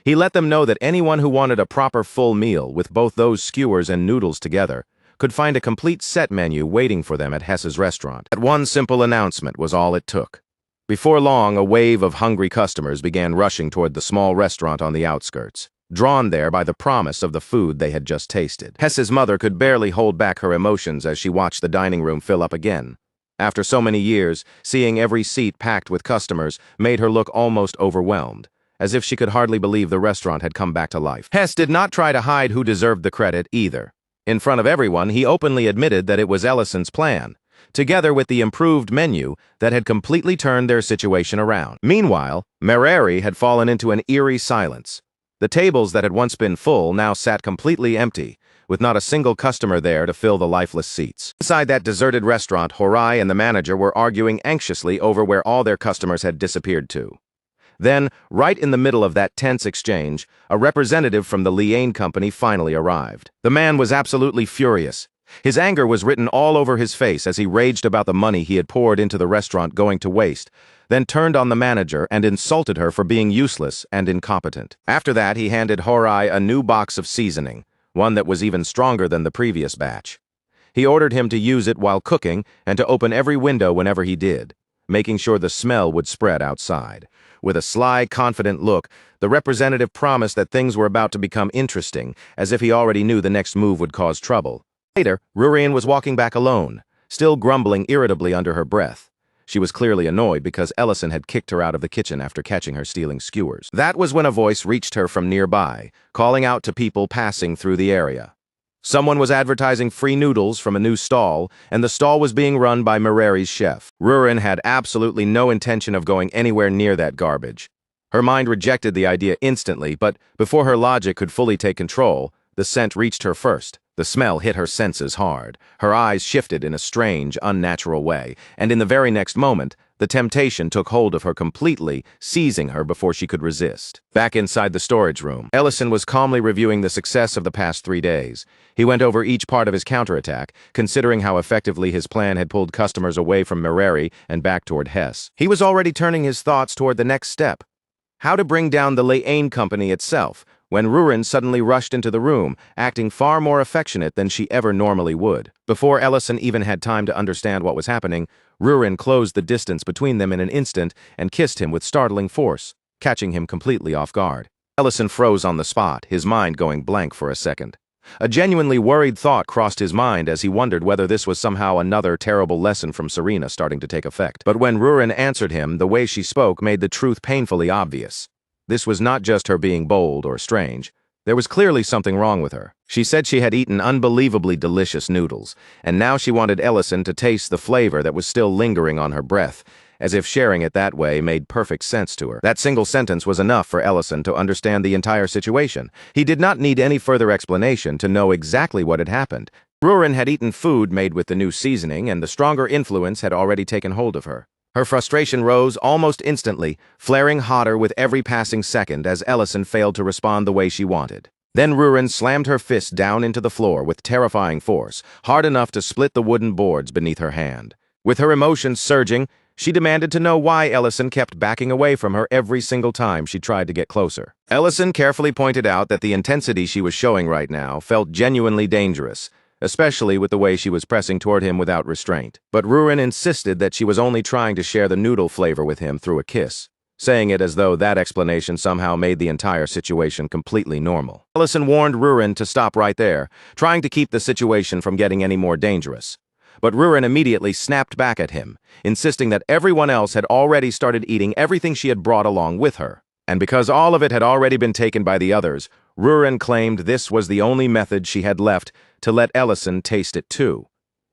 He let them know that anyone who wanted a proper full meal with both those skewers and noodles together could find a complete set menu waiting for them at Hess's restaurant. That one simple announcement was all it took. Before long, a wave of hungry customers began rushing toward the small restaurant on the outskirts, drawn there by the promise of the food they had just tasted. Hess's mother could barely hold back her emotions as she watched the dining room fill up again. After so many years, seeing every seat packed with customers made her look almost overwhelmed, as if she could hardly believe the restaurant had come back to life. Hess did not try to hide who deserved the credit either. In front of everyone, he openly admitted that it was Ellison's plan, together with the improved menu that had completely turned their situation around. Meanwhile, Mereri had fallen into an eerie silence. The tables that had once been full now sat completely empty, with not a single customer there to fill the lifeless seats. Inside that deserted restaurant, Horai and the manager were arguing anxiously over where all their customers had disappeared to. Then, right in the middle of that tense exchange, a representative from the Liane company finally arrived. The man was absolutely furious. His anger was written all over his face as he raged about the money he had poured into the restaurant going to waste, then turned on the manager and insulted her for being useless and incompetent. After that, he handed Horai a new box of seasoning, one that was even stronger than the previous batch. He ordered him to use it while cooking and to open every window whenever he did, making sure the smell would spread outside. With a sly, confident look, the representative promised that things were about to become interesting, as if he already knew the next move would cause trouble. Later, Rurian was walking back alone, still grumbling irritably under her breath. She was clearly annoyed because Ellison had kicked her out of the kitchen after catching her stealing skewers. That was when a voice reached her from nearby, calling out to people passing through the area. Someone was advertising free noodles from a new stall, and the stall was being run by Mereri's chef. Rurin had absolutely no intention of going anywhere near that garbage. Her mind rejected the idea instantly, but before her logic could fully take control, the scent reached her first. The smell hit her senses hard. Her eyes shifted in a strange, unnatural way, and in the very next moment, the temptation took hold of her completely, seizing her before she could resist. Back inside the storage room, Ellison was calmly reviewing the success of the past 3 days. He went over each part of his counterattack, considering how effectively his plan had pulled customers away from Mereri and back toward Hess. He was already turning his thoughts toward the next step: how to bring down the Le'ain company itself, when Rurin suddenly rushed into the room, acting far more affectionate than she ever normally would. Before Ellison even had time to understand what was happening, Rurin closed the distance between them in an instant and kissed him with startling force, catching him completely off guard. Ellison froze on the spot, his mind going blank for a second. A genuinely worried thought crossed his mind as he wondered whether this was somehow another terrible lesson from Serena starting to take effect. But when Rurin answered him, the way she spoke made the truth painfully obvious. This was not just her being bold or strange. There was clearly something wrong with her. She said she had eaten unbelievably delicious noodles, and now she wanted Ellison to taste the flavor that was still lingering on her breath, as if sharing it that way made perfect sense to her. That single sentence was enough for Ellison to understand the entire situation. He did not need any further explanation to know exactly what had happened. Rurin had eaten food made with the new seasoning, and the stronger influence had already taken hold of her. Her frustration rose almost instantly, flaring hotter with every passing second as Ellison failed to respond the way she wanted. Then Rurin slammed her fist down into the floor with terrifying force, hard enough to split the wooden boards beneath her hand. With her emotions surging, she demanded to know why Ellison kept backing away from her every single time she tried to get closer. Ellison carefully pointed out that the intensity she was showing right now felt genuinely dangerous, especially with the way she was pressing toward him without restraint. But Rurin insisted that she was only trying to share the noodle flavor with him through a kiss, saying it as though that explanation somehow made the entire situation completely normal. Ellison warned Rurin to stop right there, trying to keep the situation from getting any more dangerous. But Rurin immediately snapped back at him, insisting that everyone else had already started eating everything she had brought along with her. And because all of it had already been taken by the others, Rurin claimed this was the only method she had left to let Ellison taste it too.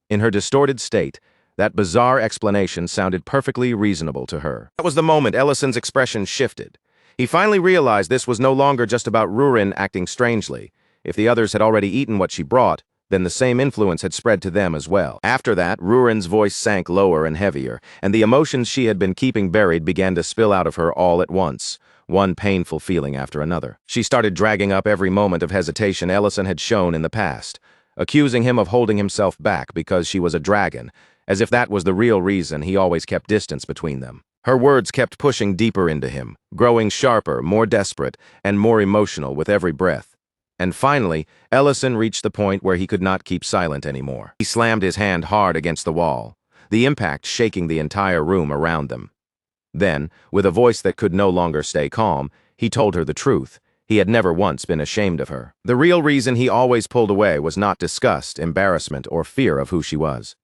In her distorted state, that bizarre explanation sounded perfectly reasonable to her. That was the moment Ellison's expression shifted. He finally realized this was no longer just about Rurin acting strangely. If the others had already eaten what she brought, then the same influence had spread to them as well. After that, Rurin's voice sank lower and heavier, and the emotions she had been keeping buried began to spill out of her all at once, one painful feeling after another. She started dragging up every moment of hesitation Ellison had shown in the past, accusing him of holding himself back because she was a dragon, as if that was the real reason he always kept distance between them. Her words kept pushing deeper into him, growing sharper, more desperate, and more emotional with every breath. And finally, Ellison reached the point where he could not keep silent anymore. He slammed his hand hard against the wall, the impact shaking the entire room around them. Then, with a voice that could no longer stay calm, he told her the truth. He had never once been ashamed of her. The real reason he always pulled away was not disgust, embarrassment, or fear of who she was.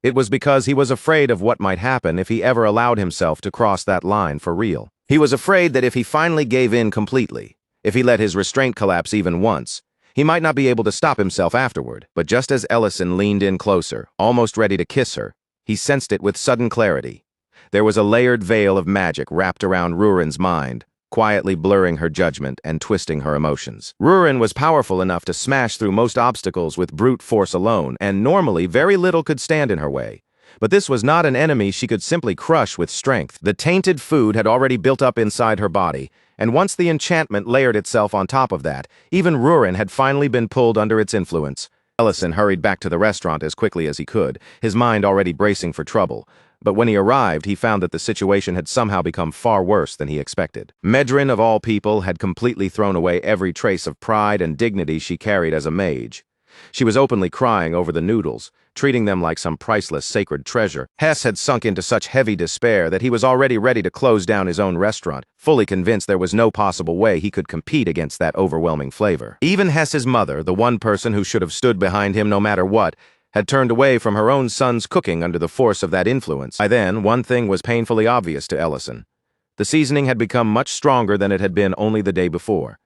It was because he was afraid of what might happen if he ever allowed himself to cross that line for real. He was afraid that if he finally gave in completely, if he let his restraint collapse even once, he might not be able to stop himself afterward. But just as Ellison leaned in closer, almost ready to kiss her, he sensed it with sudden clarity. There was a layered veil of magic wrapped around Rurin's mind, quietly blurring her judgment and twisting her emotions. Rurin was powerful enough to smash through most obstacles with brute force alone, and normally very little could stand in her way. But this was not an enemy she could simply crush with strength. The tainted food had already built up inside her body, and once the enchantment layered itself on top of that, even Rurin had finally been pulled under its influence. Ellison hurried back to the restaurant as quickly as he could, his mind already bracing for trouble. But when he arrived, he found that the situation had somehow become far worse than he expected. Medrin, of all people, had completely thrown away every trace of pride and dignity she carried as a mage. She was openly crying over the noodles, treating them like some priceless sacred treasure. Hess had sunk into such heavy despair that he was already ready to close down his own restaurant, fully convinced there was no possible way he could compete against that overwhelming flavor. Even Hess's mother, the one person who should have stood behind him no matter what, had turned away from her own son's cooking under the force of that influence. By then, one thing was painfully obvious to Ellison. The seasoning had become much stronger than it had been only the day before.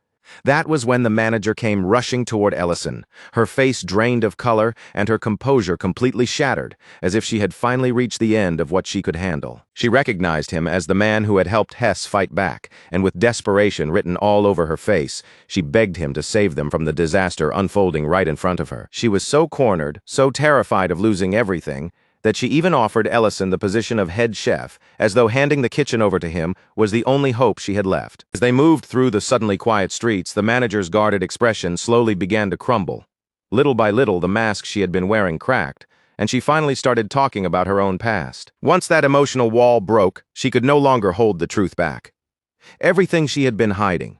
That was when the manager came rushing toward Ellison, her face drained of color and her composure completely shattered, as if she had finally reached the end of what she could handle. She recognized him as the man who had helped Hess fight back, and with desperation written all over her face, she begged him to save them from the disaster unfolding right in front of her. She was so cornered, so terrified of losing everything, that she even offered Ellison the position of head chef, as though handing the kitchen over to him was the only hope she had left. As they moved through the suddenly quiet streets, the manager's guarded expression slowly began to crumble. Little by little, the mask she had been wearing cracked, and she finally started talking about her own past. Once that emotional wall broke, she could no longer hold the truth back. Everything she had been hiding,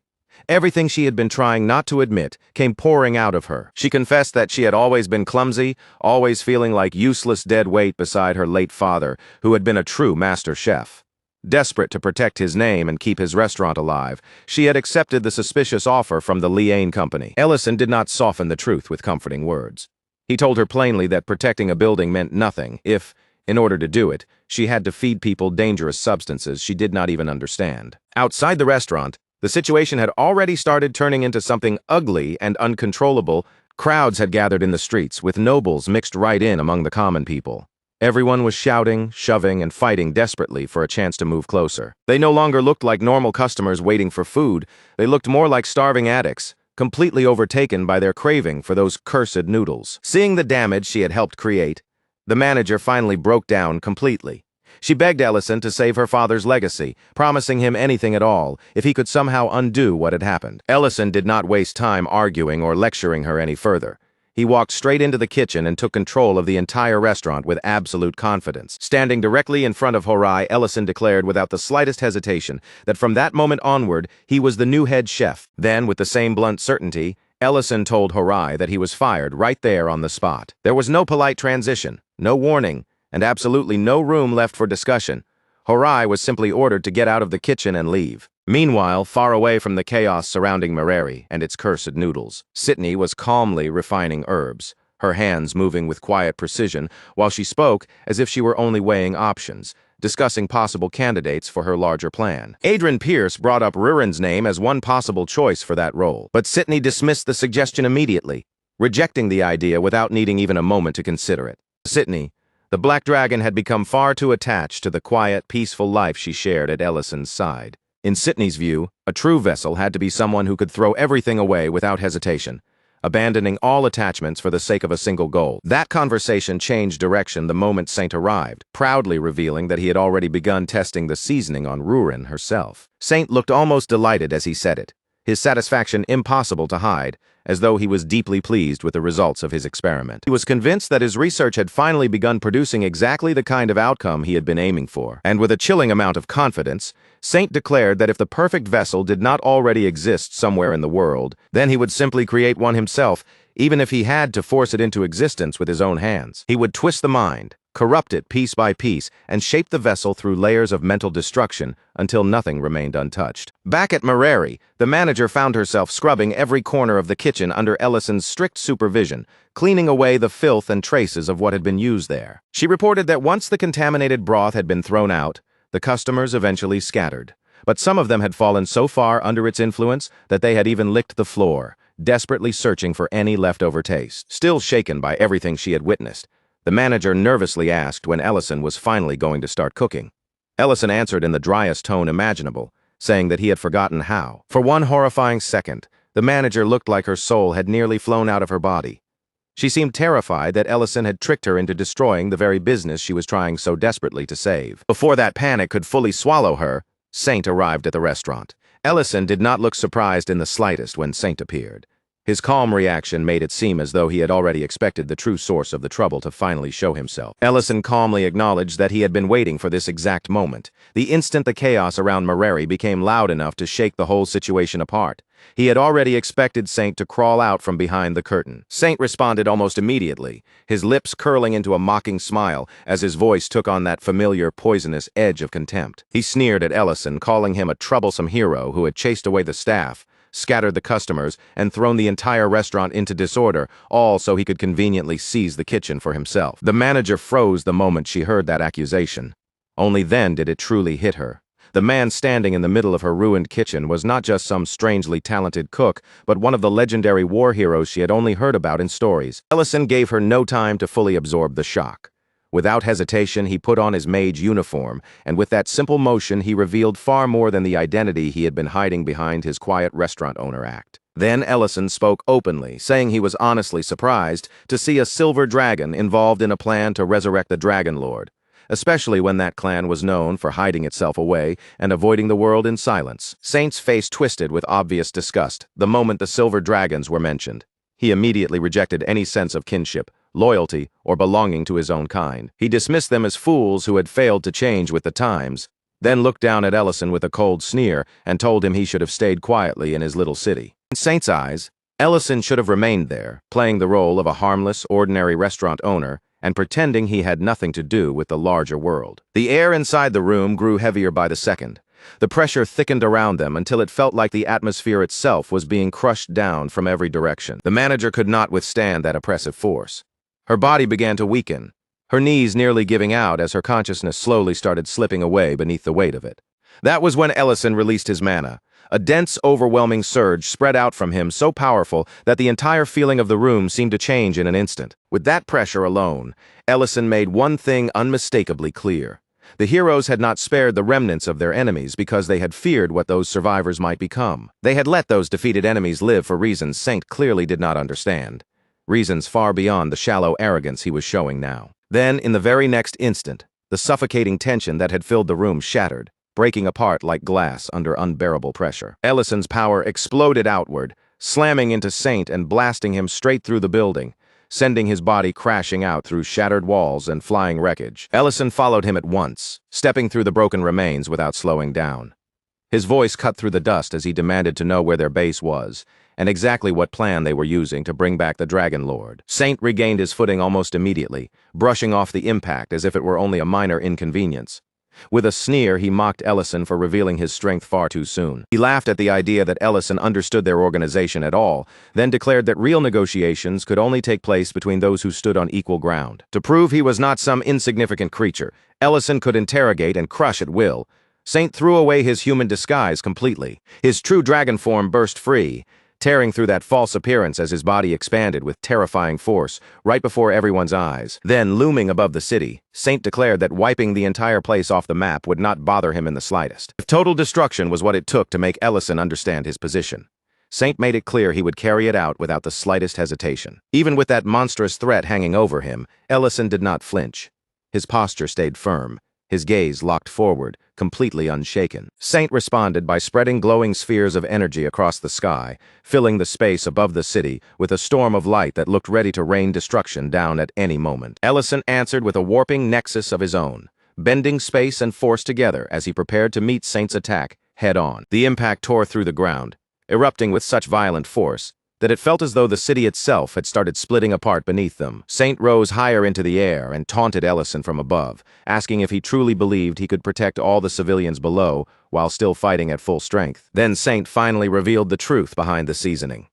everything she had been trying not to admit, came pouring out of her. She confessed that she had always been clumsy, always feeling like useless dead weight beside her late father, who had been a true master chef. Desperate to protect his name and keep his restaurant alive, she had accepted the suspicious offer from the Liane Company. Ellison did not soften the truth with comforting words. He told her plainly that protecting a building meant nothing if, in order to do it, she had to feed people dangerous substances she did not even understand. Outside the restaurant, the situation had already started turning into something ugly and uncontrollable. Crowds had gathered in the streets, with nobles mixed right in among the common people. Everyone was shouting, shoving, and fighting desperately for a chance to move closer. They no longer looked like normal customers waiting for food. They looked more like starving addicts, completely overtaken by their craving for those cursed noodles. Seeing the damage she had helped create, the manager finally broke down completely. She begged Ellison to save her father's legacy, promising him anything at all if he could somehow undo what had happened. Ellison did not waste time arguing or lecturing her any further. He walked straight into the kitchen and took control of the entire restaurant with absolute confidence. Standing directly in front of Horai, Ellison declared without the slightest hesitation that from that moment onward, he was the new head chef. Then, with the same blunt certainty, Ellison told Horai that he was fired right there on the spot. There was no polite transition, no warning, and absolutely no room left for discussion. Horai was simply ordered to get out of the kitchen and leave. Meanwhile, far away from the chaos surrounding Mercenary and its cursed noodles, Sydney was calmly refining herbs, her hands moving with quiet precision while she spoke as if she were only weighing options, discussing possible candidates for her larger plan. Adrian Pierce brought up Rurin's name as one possible choice for that role, but Sydney dismissed the suggestion immediately, rejecting the idea without needing even a moment to consider it. Sydney, the Black Dragon had become far too attached to the quiet, peaceful life she shared at Ellison's side. In Sydney's view, a true vessel had to be someone who could throw everything away without hesitation, abandoning all attachments for the sake of a single goal. That conversation changed direction the moment Saint arrived, proudly revealing that he had already begun testing the seasoning on Rurin herself. Saint looked almost delighted as he said it, his satisfaction impossible to hide, as though he was deeply pleased with the results of his experiment. He was convinced that his research had finally begun producing exactly the kind of outcome he had been aiming for, and with a chilling amount of confidence, Saint declared that if the perfect vessel did not already exist somewhere in the world, then he would simply create one himself, even if he had to force it into existence with his own hands. He would twist the mind, corrupt it piece by piece, and shape the vessel through layers of mental destruction until nothing remained untouched. Back at Mercenary, the manager found herself scrubbing every corner of the kitchen under Ellison's strict supervision, cleaning away the filth and traces of what had been used there. She reported that once the contaminated broth had been thrown out, the customers eventually scattered. But some of them had fallen so far under its influence that they had even licked the floor, desperately searching for any leftover taste. Still shaken by everything she had witnessed, the manager nervously asked when Ellison was finally going to start cooking. Ellison answered in the driest tone imaginable, saying that he had forgotten how. For one horrifying second, the manager looked like her soul had nearly flown out of her body. She seemed terrified that Ellison had tricked her into destroying the very business she was trying so desperately to save. Before that panic could fully swallow her, Saint arrived at the restaurant. Ellison did not look surprised in the slightest when Saint appeared. His calm reaction made it seem as though he had already expected the true source of the trouble to finally show himself. Ellison calmly acknowledged that he had been waiting for this exact moment, the instant the chaos around Mercenary became loud enough to shake the whole situation apart. He had already expected Saint to crawl out from behind the curtain. Saint responded almost immediately, his lips curling into a mocking smile as his voice took on that familiar poisonous edge of contempt. He sneered at Ellison, calling him a troublesome hero who had chased away the staff, scattered the customers, and thrown the entire restaurant into disorder, all so he could conveniently seize the kitchen for himself. The manager froze the moment she heard that accusation. Only then did it truly hit her. The man standing in the middle of her ruined kitchen was not just some strangely talented cook, but one of the legendary war heroes she had only heard about in stories. Ellison gave her no time to fully absorb the shock. Without hesitation, he put on his mage uniform, and with that simple motion, he revealed far more than the identity he had been hiding behind his quiet restaurant owner act. Then Ellison spoke openly, saying he was honestly surprised to see a silver dragon involved in a plan to resurrect the Dragon Lord, especially when that clan was known for hiding itself away and avoiding the world in silence. Saint's face twisted with obvious disgust the moment the silver dragons were mentioned. He immediately rejected any sense of kinship, loyalty, or belonging to his own kind. He dismissed them as fools who had failed to change with the times, then looked down at Ellison with a cold sneer and told him he should have stayed quietly in his little city. In Saint's eyes, Ellison should have remained there, playing the role of a harmless, ordinary restaurant owner and pretending he had nothing to do with the larger world. The air inside the room grew heavier by the second. The pressure thickened around them until it felt like the atmosphere itself was being crushed down from every direction. The manager could not withstand that oppressive force. Her body began to weaken, her knees nearly giving out as her consciousness slowly started slipping away beneath the weight of it. That was when Ellison released his mana. A dense, overwhelming surge spread out from him so powerful that the entire feeling of the room seemed to change in an instant. With that pressure alone, Ellison made one thing unmistakably clear. The heroes had not spared the remnants of their enemies because they had feared what those survivors might become. They had let those defeated enemies live for reasons Saint clearly did not understand. Reasons far beyond the shallow arrogance he was showing now. Then, in the very next instant, the suffocating tension that had filled the room shattered, breaking apart like glass under unbearable pressure. Ellison's power exploded outward, slamming into Saint and blasting him straight through the building, sending his body crashing out through shattered walls and flying wreckage. Ellison followed him at once, stepping through the broken remains without slowing down. His voice cut through the dust as he demanded to know where their base was, and exactly what plan they were using to bring back the Dragon Lord. Saint regained his footing almost immediately, brushing off the impact as if it were only a minor inconvenience. With a sneer, he mocked Ellison for revealing his strength far too soon. He laughed at the idea that Ellison understood their organization at all, then declared that real negotiations could only take place between those who stood on equal ground. To prove he was not some insignificant creature, Ellison could interrogate and crush at will. Saint threw away his human disguise completely. His true dragon form burst free, tearing through that false appearance as his body expanded with terrifying force right before everyone's eyes. Then, looming above the city, Saint declared that wiping the entire place off the map would not bother him in the slightest. If total destruction was what it took to make Ellison understand his position, Saint made it clear he would carry it out without the slightest hesitation. Even with that monstrous threat hanging over him, Ellison did not flinch. His posture stayed firm, his gaze locked forward, completely unshaken. Saint responded by spreading glowing spheres of energy across the sky, filling the space above the city with a storm of light that looked ready to rain destruction down at any moment. Ellison answered with a warping nexus of his own, bending space and force together as he prepared to meet Saint's attack head-on. The impact tore through the ground, erupting with such violent force that it felt as though the city itself had started splitting apart beneath them. Saint rose higher into the air and taunted Ellison from above, asking if he truly believed he could protect all the civilians below while still fighting at full strength. Then Saint finally revealed the truth behind the seasoning.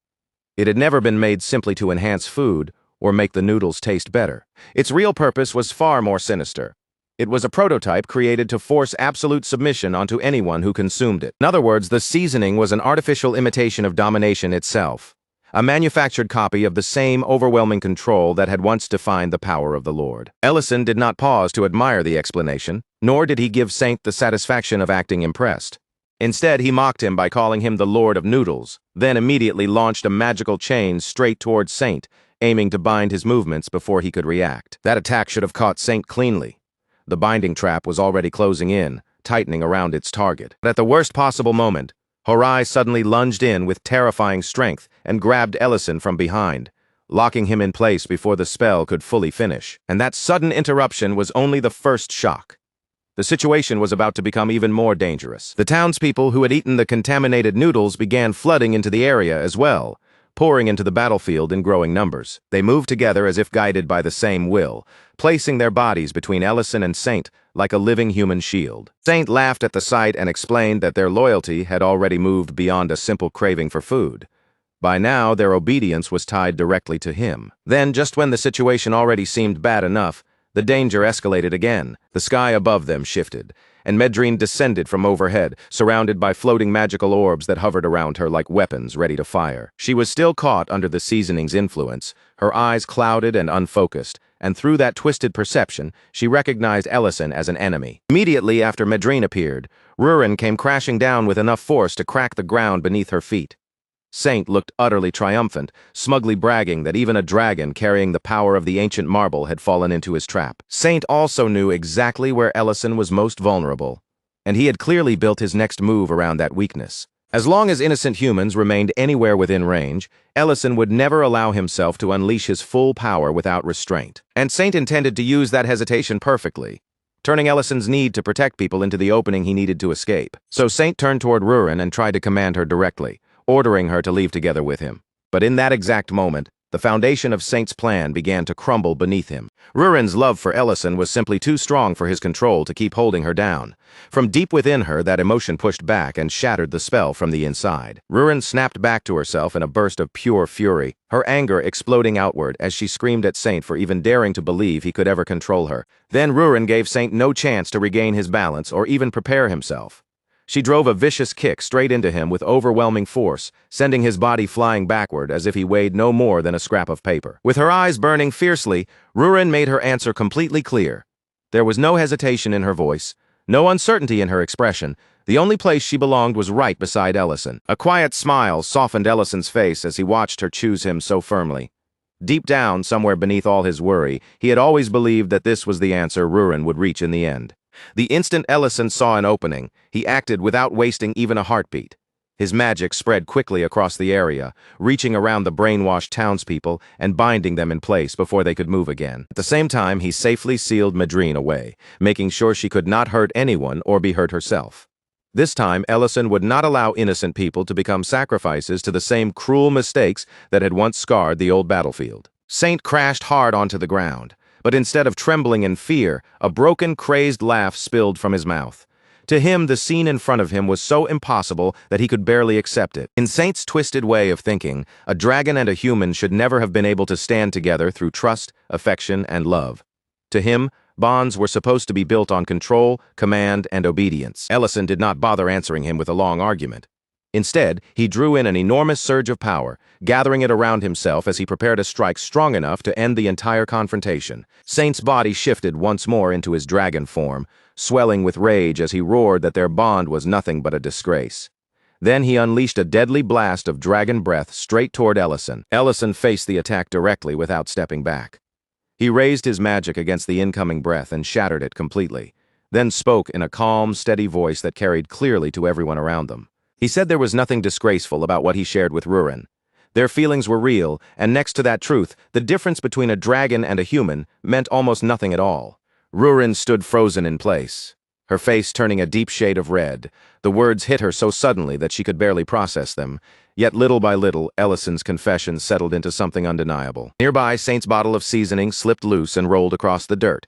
It had never been made simply to enhance food or make the noodles taste better. Its real purpose was far more sinister. It was a prototype created to force absolute submission onto anyone who consumed it. In other words, the seasoning was an artificial imitation of domination itself, a manufactured copy of the same overwhelming control that had once defined the power of the Lord. Ellison did not pause to admire the explanation, nor did he give Saint the satisfaction of acting impressed. Instead, he mocked him by calling him the Lord of Noodles, then immediately launched a magical chain straight towards Saint, aiming to bind his movements before he could react. That attack should have caught Saint cleanly. The binding trap was already closing in, tightening around its target. But at the worst possible moment, Horai suddenly lunged in with terrifying strength and grabbed Ellison from behind, locking him in place before the spell could fully finish. And that sudden interruption was only the first shock. The situation was about to become even more dangerous. The townspeople who had eaten the contaminated noodles began flooding into the area as well, pouring into the battlefield in growing numbers. They moved together as if guided by the same will, placing their bodies between Ellison and Saint like a living human shield. Saint laughed at the sight and explained that their loyalty had already moved beyond a simple craving for food. By now, their obedience was tied directly to him. Then, just when the situation already seemed bad enough, the danger escalated again. The sky above them shifted, and Medrine descended from overhead, surrounded by floating magical orbs that hovered around her like weapons ready to fire. She was still caught under the seasoning's influence, her eyes clouded and unfocused, and through that twisted perception, she recognized Ellison as an enemy. Immediately after Medrine appeared, Rurin came crashing down with enough force to crack the ground beneath her feet. Saint looked utterly triumphant, smugly bragging that even a dragon carrying the power of the ancient marble had fallen into his trap. Saint also knew exactly where Ellison was most vulnerable, and he had clearly built his next move around that weakness. As long as innocent humans remained anywhere within range, Ellison would never allow himself to unleash his full power without restraint. And Saint intended to use that hesitation perfectly, turning Ellison's need to protect people into the opening he needed to escape. So Saint turned toward Rurin and tried to command her directly, ordering her to leave together with him. But in that exact moment, the foundation of Saint's plan began to crumble beneath him. Rurin's love for Ellison was simply too strong for his control to keep holding her down. From deep within her, that emotion pushed back and shattered the spell from the inside. Rurin snapped back to herself in a burst of pure fury, her anger exploding outward as she screamed at Saint for even daring to believe he could ever control her. Then Rurin gave Saint no chance to regain his balance or even prepare himself. She drove a vicious kick straight into him with overwhelming force, sending his body flying backward as if he weighed no more than a scrap of paper. With her eyes burning fiercely, Rurin made her answer completely clear. There was no hesitation in her voice, no uncertainty in her expression. The only place she belonged was right beside Ellison. A quiet smile softened Ellison's face as he watched her choose him so firmly. Deep down, somewhere beneath all his worry, he had always believed that this was the answer Rurin would reach in the end. The instant Ellison saw an opening, he acted without wasting even a heartbeat. His magic spread quickly across the area, reaching around the brainwashed townspeople and binding them in place before they could move again. At the same time, he safely sealed Medrine away, making sure she could not hurt anyone or be hurt herself. This time, Ellison would not allow innocent people to become sacrifices to the same cruel mistakes that had once scarred the old battlefield. Saint crashed hard onto the ground, but instead of trembling in fear, a broken, crazed laugh spilled from his mouth. To him, the scene in front of him was so impossible that he could barely accept it. In Saint's twisted way of thinking, a dragon and a human should never have been able to stand together through trust, affection, and love. To him, bonds were supposed to be built on control, command, and obedience. Ellison did not bother answering him with a long argument. Instead, he drew in an enormous surge of power, gathering it around himself as he prepared a strike strong enough to end the entire confrontation. Saint's body shifted once more into his dragon form, swelling with rage as he roared that their bond was nothing but a disgrace. Then he unleashed a deadly blast of dragon breath straight toward Ellison. Ellison faced the attack directly without stepping back. He raised his magic against the incoming breath and shattered it completely, then spoke in a calm, steady voice that carried clearly to everyone around them. He said there was nothing disgraceful about what he shared with Rurin. Their feelings were real, and next to that truth, the difference between a dragon and a human meant almost nothing at all. Rurin stood frozen in place, her face turning a deep shade of red. The words hit her so suddenly that she could barely process them. Yet little by little, Ellison's confession settled into something undeniable. Nearby, Saint's bottle of seasoning slipped loose and rolled across the dirt.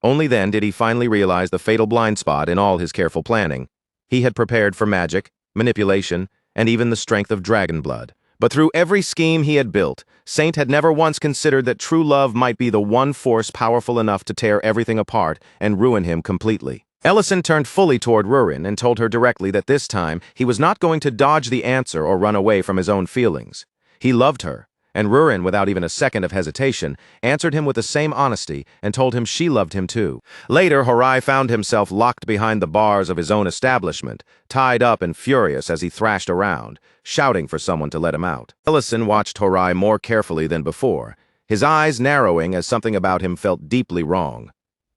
Only then did he finally realize the fatal blind spot in all his careful planning. He had prepared for magic, manipulation, and even the strength of dragon blood. But through every scheme he had built, Saint had never once considered that true love might be the one force powerful enough to tear everything apart and ruin him completely. Ellison turned fully toward Rurin and told her directly that this time he was not going to dodge the answer or run away from his own feelings. He loved her, and Rurin, without even a second of hesitation, answered him with the same honesty and told him she loved him too. Later, Horai found himself locked behind the bars of his own establishment, tied up and furious as he thrashed around, shouting for someone to let him out. Ellison watched Horai more carefully than before, his eyes narrowing as something about him felt deeply wrong.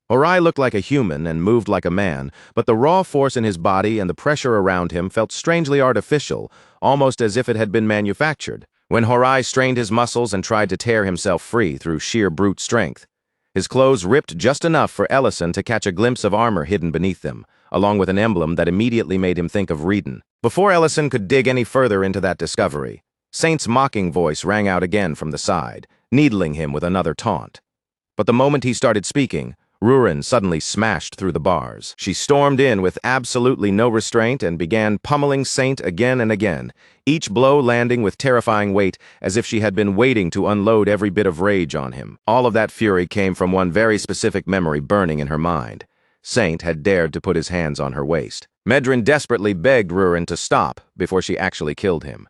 Horai looked like a human and moved like a man, but the raw force in his body and the pressure around him felt strangely artificial, almost as if it had been manufactured. When Horai strained his muscles and tried to tear himself free through sheer brute strength, his clothes ripped just enough for Ellison to catch a glimpse of armor hidden beneath them, along with an emblem that immediately made him think of Reedon. Before Ellison could dig any further into that discovery, Saint's mocking voice rang out again from the side, needling him with another taunt. But the moment he started speaking, Rurin suddenly smashed through the bars. She stormed in with absolutely no restraint and began pummeling Saint again and again, each blow landing with terrifying weight as if she had been waiting to unload every bit of rage on him. All of that fury came from one very specific memory burning in her mind. Saint had dared to put his hands on her waist. Medrin desperately begged Rurin to stop before she actually killed him.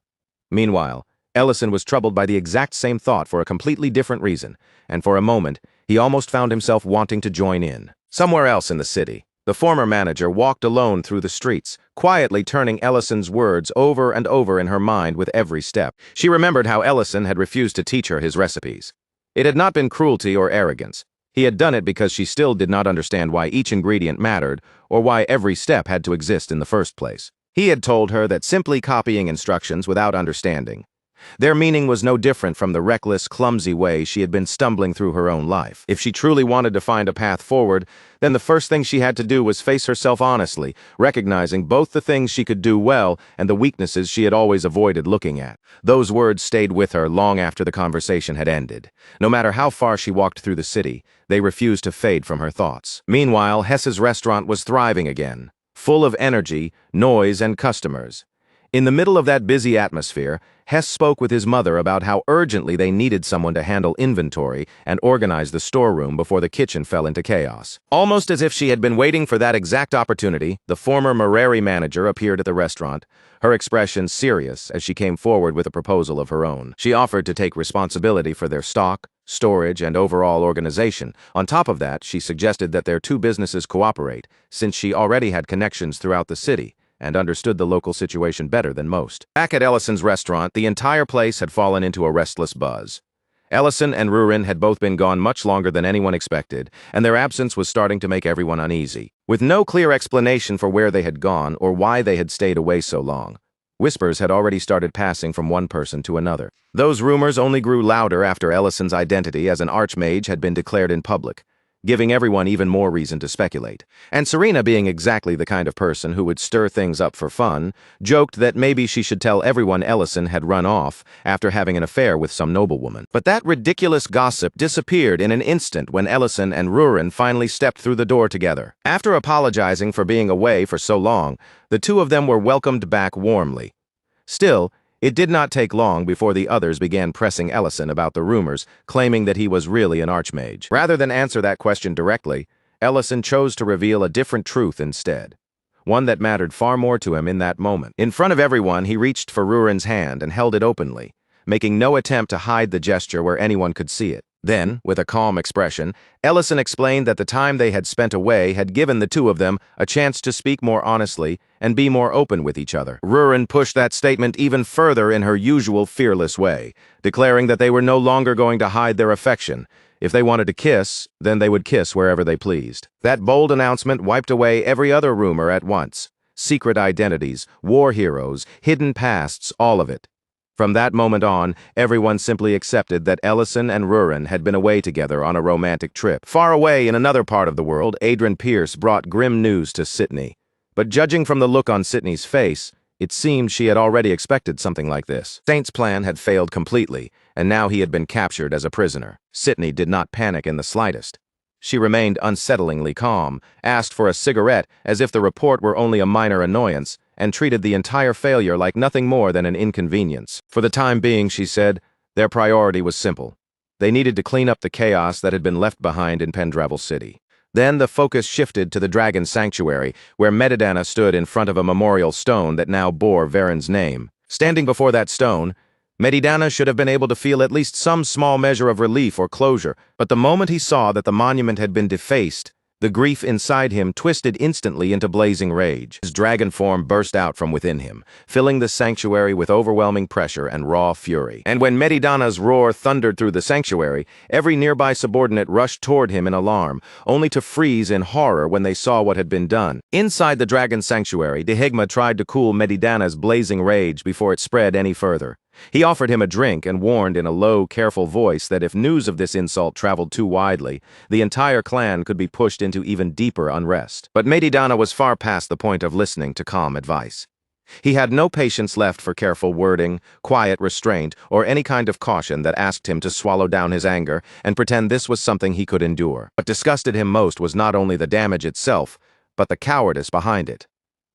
Meanwhile, Ellison was troubled by the exact same thought for a completely different reason, and for a moment, he almost found himself wanting to join in. Somewhere else in the city, the former manager walked alone through the streets, quietly turning Ellison's words over and over in her mind with every step. She remembered how Ellison had refused to teach her his recipes. It had not been cruelty or arrogance. He had done it because she still did not understand why each ingredient mattered or why every step had to exist in the first place. He had told her that simply copying instructions without understanding, their meaning was no different from the reckless, clumsy way she had been stumbling through her own life. If she truly wanted to find a path forward, then the first thing she had to do was face herself honestly, recognizing both the things she could do well and the weaknesses she had always avoided looking at. Those words stayed with her long after the conversation had ended. No matter how far she walked through the city, they refused to fade from her thoughts. Meanwhile, Hess's restaurant was thriving again, full of energy, noise, and customers. In the middle of that busy atmosphere, Hess spoke with his mother about how urgently they needed someone to handle inventory and organize the storeroom before the kitchen fell into chaos. Almost as if she had been waiting for that exact opportunity, the former mercenary manager appeared at the restaurant, her expression serious as she came forward with a proposal of her own. She offered to take responsibility for their stock, storage, and overall organization. On top of that, she suggested that their two businesses cooperate, since she already had connections throughout the city and understood the local situation better than most. Back at Ellison's restaurant, the entire place had fallen into a restless buzz. Ellison and Rurin had both been gone much longer than anyone expected, and their absence was starting to make everyone uneasy. With no clear explanation for where they had gone or why they had stayed away so long, whispers had already started passing from one person to another. Those rumors only grew louder after Ellison's identity as an archmage had been declared in public, giving everyone even more reason to speculate. And Serena, being exactly the kind of person who would stir things up for fun, joked that maybe she should tell everyone Ellison had run off after having an affair with some noblewoman. But that ridiculous gossip disappeared in an instant when Ellison and Rurin finally stepped through the door together. After apologizing for being away for so long, the two of them were welcomed back warmly. Still, it did not take long before the others began pressing Ellison about the rumors, claiming that he was really an archmage. Rather than answer that question directly, Ellison chose to reveal a different truth instead, one that mattered far more to him in that moment. In front of everyone, he reached for Rurin's hand and held it openly, making no attempt to hide the gesture where anyone could see it. Then, with a calm expression, Ellison explained that the time they had spent away had given the two of them a chance to speak more honestly and be more open with each other. Rurin pushed that statement even further in her usual fearless way, declaring that they were no longer going to hide their affection. If they wanted to kiss, then they would kiss wherever they pleased. That bold announcement wiped away every other rumor at once. Secret identities, war heroes, hidden pasts, all of it. From that moment on, everyone simply accepted that Ellison and Rurin had been away together on a romantic trip. Far away in another part of the world, Adrian Pierce brought grim news to Sydney. But judging from the look on Sydney's face, it seemed she had already expected something like this. Saint's plan had failed completely, and now he had been captured as a prisoner. Sydney did not panic in the slightest. She remained unsettlingly calm, asked for a cigarette as if the report were only a minor annoyance, and treated the entire failure like nothing more than an inconvenience. For the time being, she said, their priority was simple. They needed to clean up the chaos that had been left behind in Pendravel City. Then the focus shifted to the Dragon Sanctuary, where Medidana stood in front of a memorial stone that now bore Varen's name. Standing before that stone, Medidana should have been able to feel at least some small measure of relief or closure, but the moment he saw that the monument had been defaced, the grief inside him twisted instantly into blazing rage. His dragon form burst out from within him, filling the sanctuary with overwhelming pressure and raw fury. And when Medidana's roar thundered through the sanctuary, every nearby subordinate rushed toward him in alarm, only to freeze in horror when they saw what had been done. Inside the dragon sanctuary, Dehigma tried to cool Medidana's blazing rage before it spread any further. He offered him a drink and warned in a low, careful voice that if news of this insult traveled too widely, the entire clan could be pushed into even deeper unrest. But Medidana was far past the point of listening to calm advice. He had no patience left for careful wording, quiet restraint, or any kind of caution that asked him to swallow down his anger and pretend this was something he could endure. What disgusted him most was not only the damage itself, but the cowardice behind it.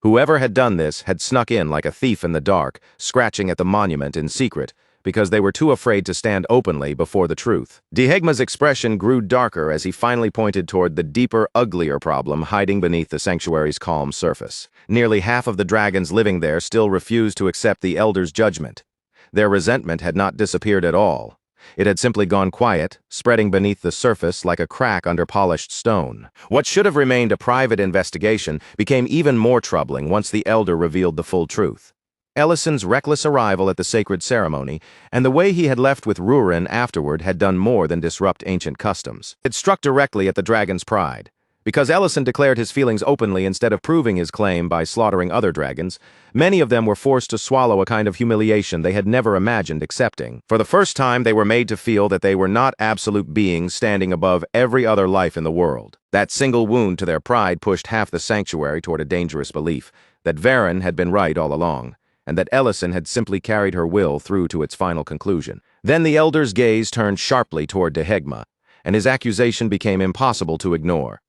Whoever had done this had snuck in like a thief in the dark, scratching at the monument in secret, because they were too afraid to stand openly before the truth. Dehegma's expression grew darker as he finally pointed toward the deeper, uglier problem hiding beneath the sanctuary's calm surface. Nearly half of the dragons living there still refused to accept the elder's judgment. Their resentment had not disappeared at all. It had simply gone quiet, spreading beneath the surface like a crack under polished stone. What should have remained a private investigation became even more troubling once the elder revealed the full truth. Ellison's reckless arrival at the sacred ceremony and the way he had left with Rurin afterward had done more than disrupt ancient customs. It struck directly at the dragon's pride. Because Ellison declared his feelings openly instead of proving his claim by slaughtering other dragons, many of them were forced to swallow a kind of humiliation they had never imagined accepting. For the first time, they were made to feel that they were not absolute beings standing above every other life in the world. That single wound to their pride pushed half the sanctuary toward a dangerous belief that Varen had been right all along, and that Ellison had simply carried her will through to its final conclusion. Then the elder's gaze turned sharply toward Dehegma, and his accusation became impossible to ignore.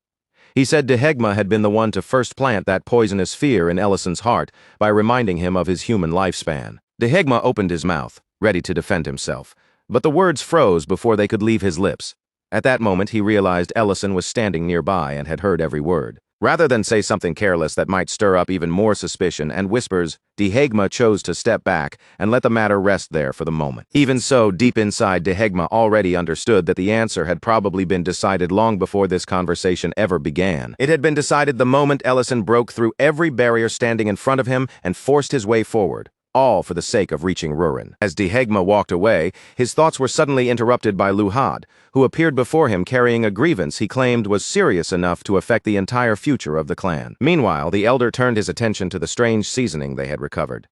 He said Dehegma had been the one to first plant that poisonous fear in Ellison's heart by reminding him of his human lifespan. Dehegma opened his mouth, ready to defend himself, but the words froze before they could leave his lips. At that moment, he realized Ellison was standing nearby and had heard every word. Rather than say something careless that might stir up even more suspicion and whispers, Dehegma chose to step back and let the matter rest there for the moment. Even so, deep inside, Dehegma already understood that the answer had probably been decided long before this conversation ever began. It had been decided the moment Ellison broke through every barrier standing in front of him and forced his way forward, all for the sake of reaching Rurin. As Dehegma walked away, his thoughts were suddenly interrupted by Luhad, who appeared before him carrying a grievance he claimed was serious enough to affect the entire future of the clan. Meanwhile, the elder turned his attention to the strange seasoning they had recovered.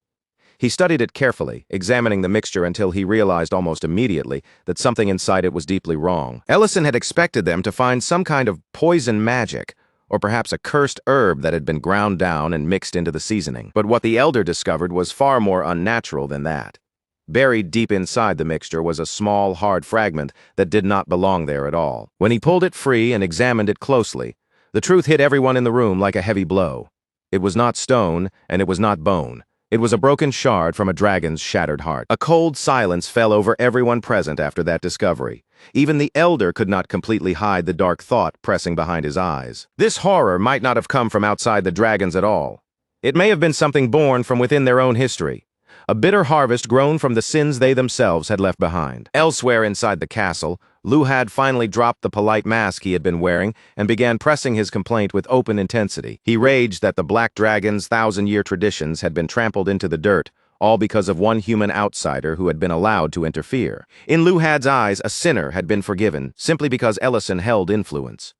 He studied it carefully, examining the mixture until he realized almost immediately that something inside it was deeply wrong. Ellison had expected them to find some kind of poison magic, or perhaps a cursed herb that had been ground down and mixed into the seasoning. But what the elder discovered was far more unnatural than that. Buried deep inside the mixture was a small, hard fragment that did not belong there at all. When he pulled it free and examined it closely, the truth hit everyone in the room like a heavy blow. It was not stone, and it was not bone. It was a broken shard from a dragon's shattered heart. A cold silence fell over everyone present after that discovery. Even the elder could not completely hide the dark thought pressing behind his eyes. This horror might not have come from outside the dragons at all. It may have been something born from within their own history. A bitter harvest grown from the sins they themselves had left behind. Elsewhere inside the castle, Luhad finally dropped the polite mask he had been wearing and began pressing his complaint with open intensity. He raged that the Black Dragon's thousand-year traditions had been trampled into the dirt, all because of one human outsider who had been allowed to interfere. In Luhad's eyes, a sinner had been forgiven simply because Ellison held influence.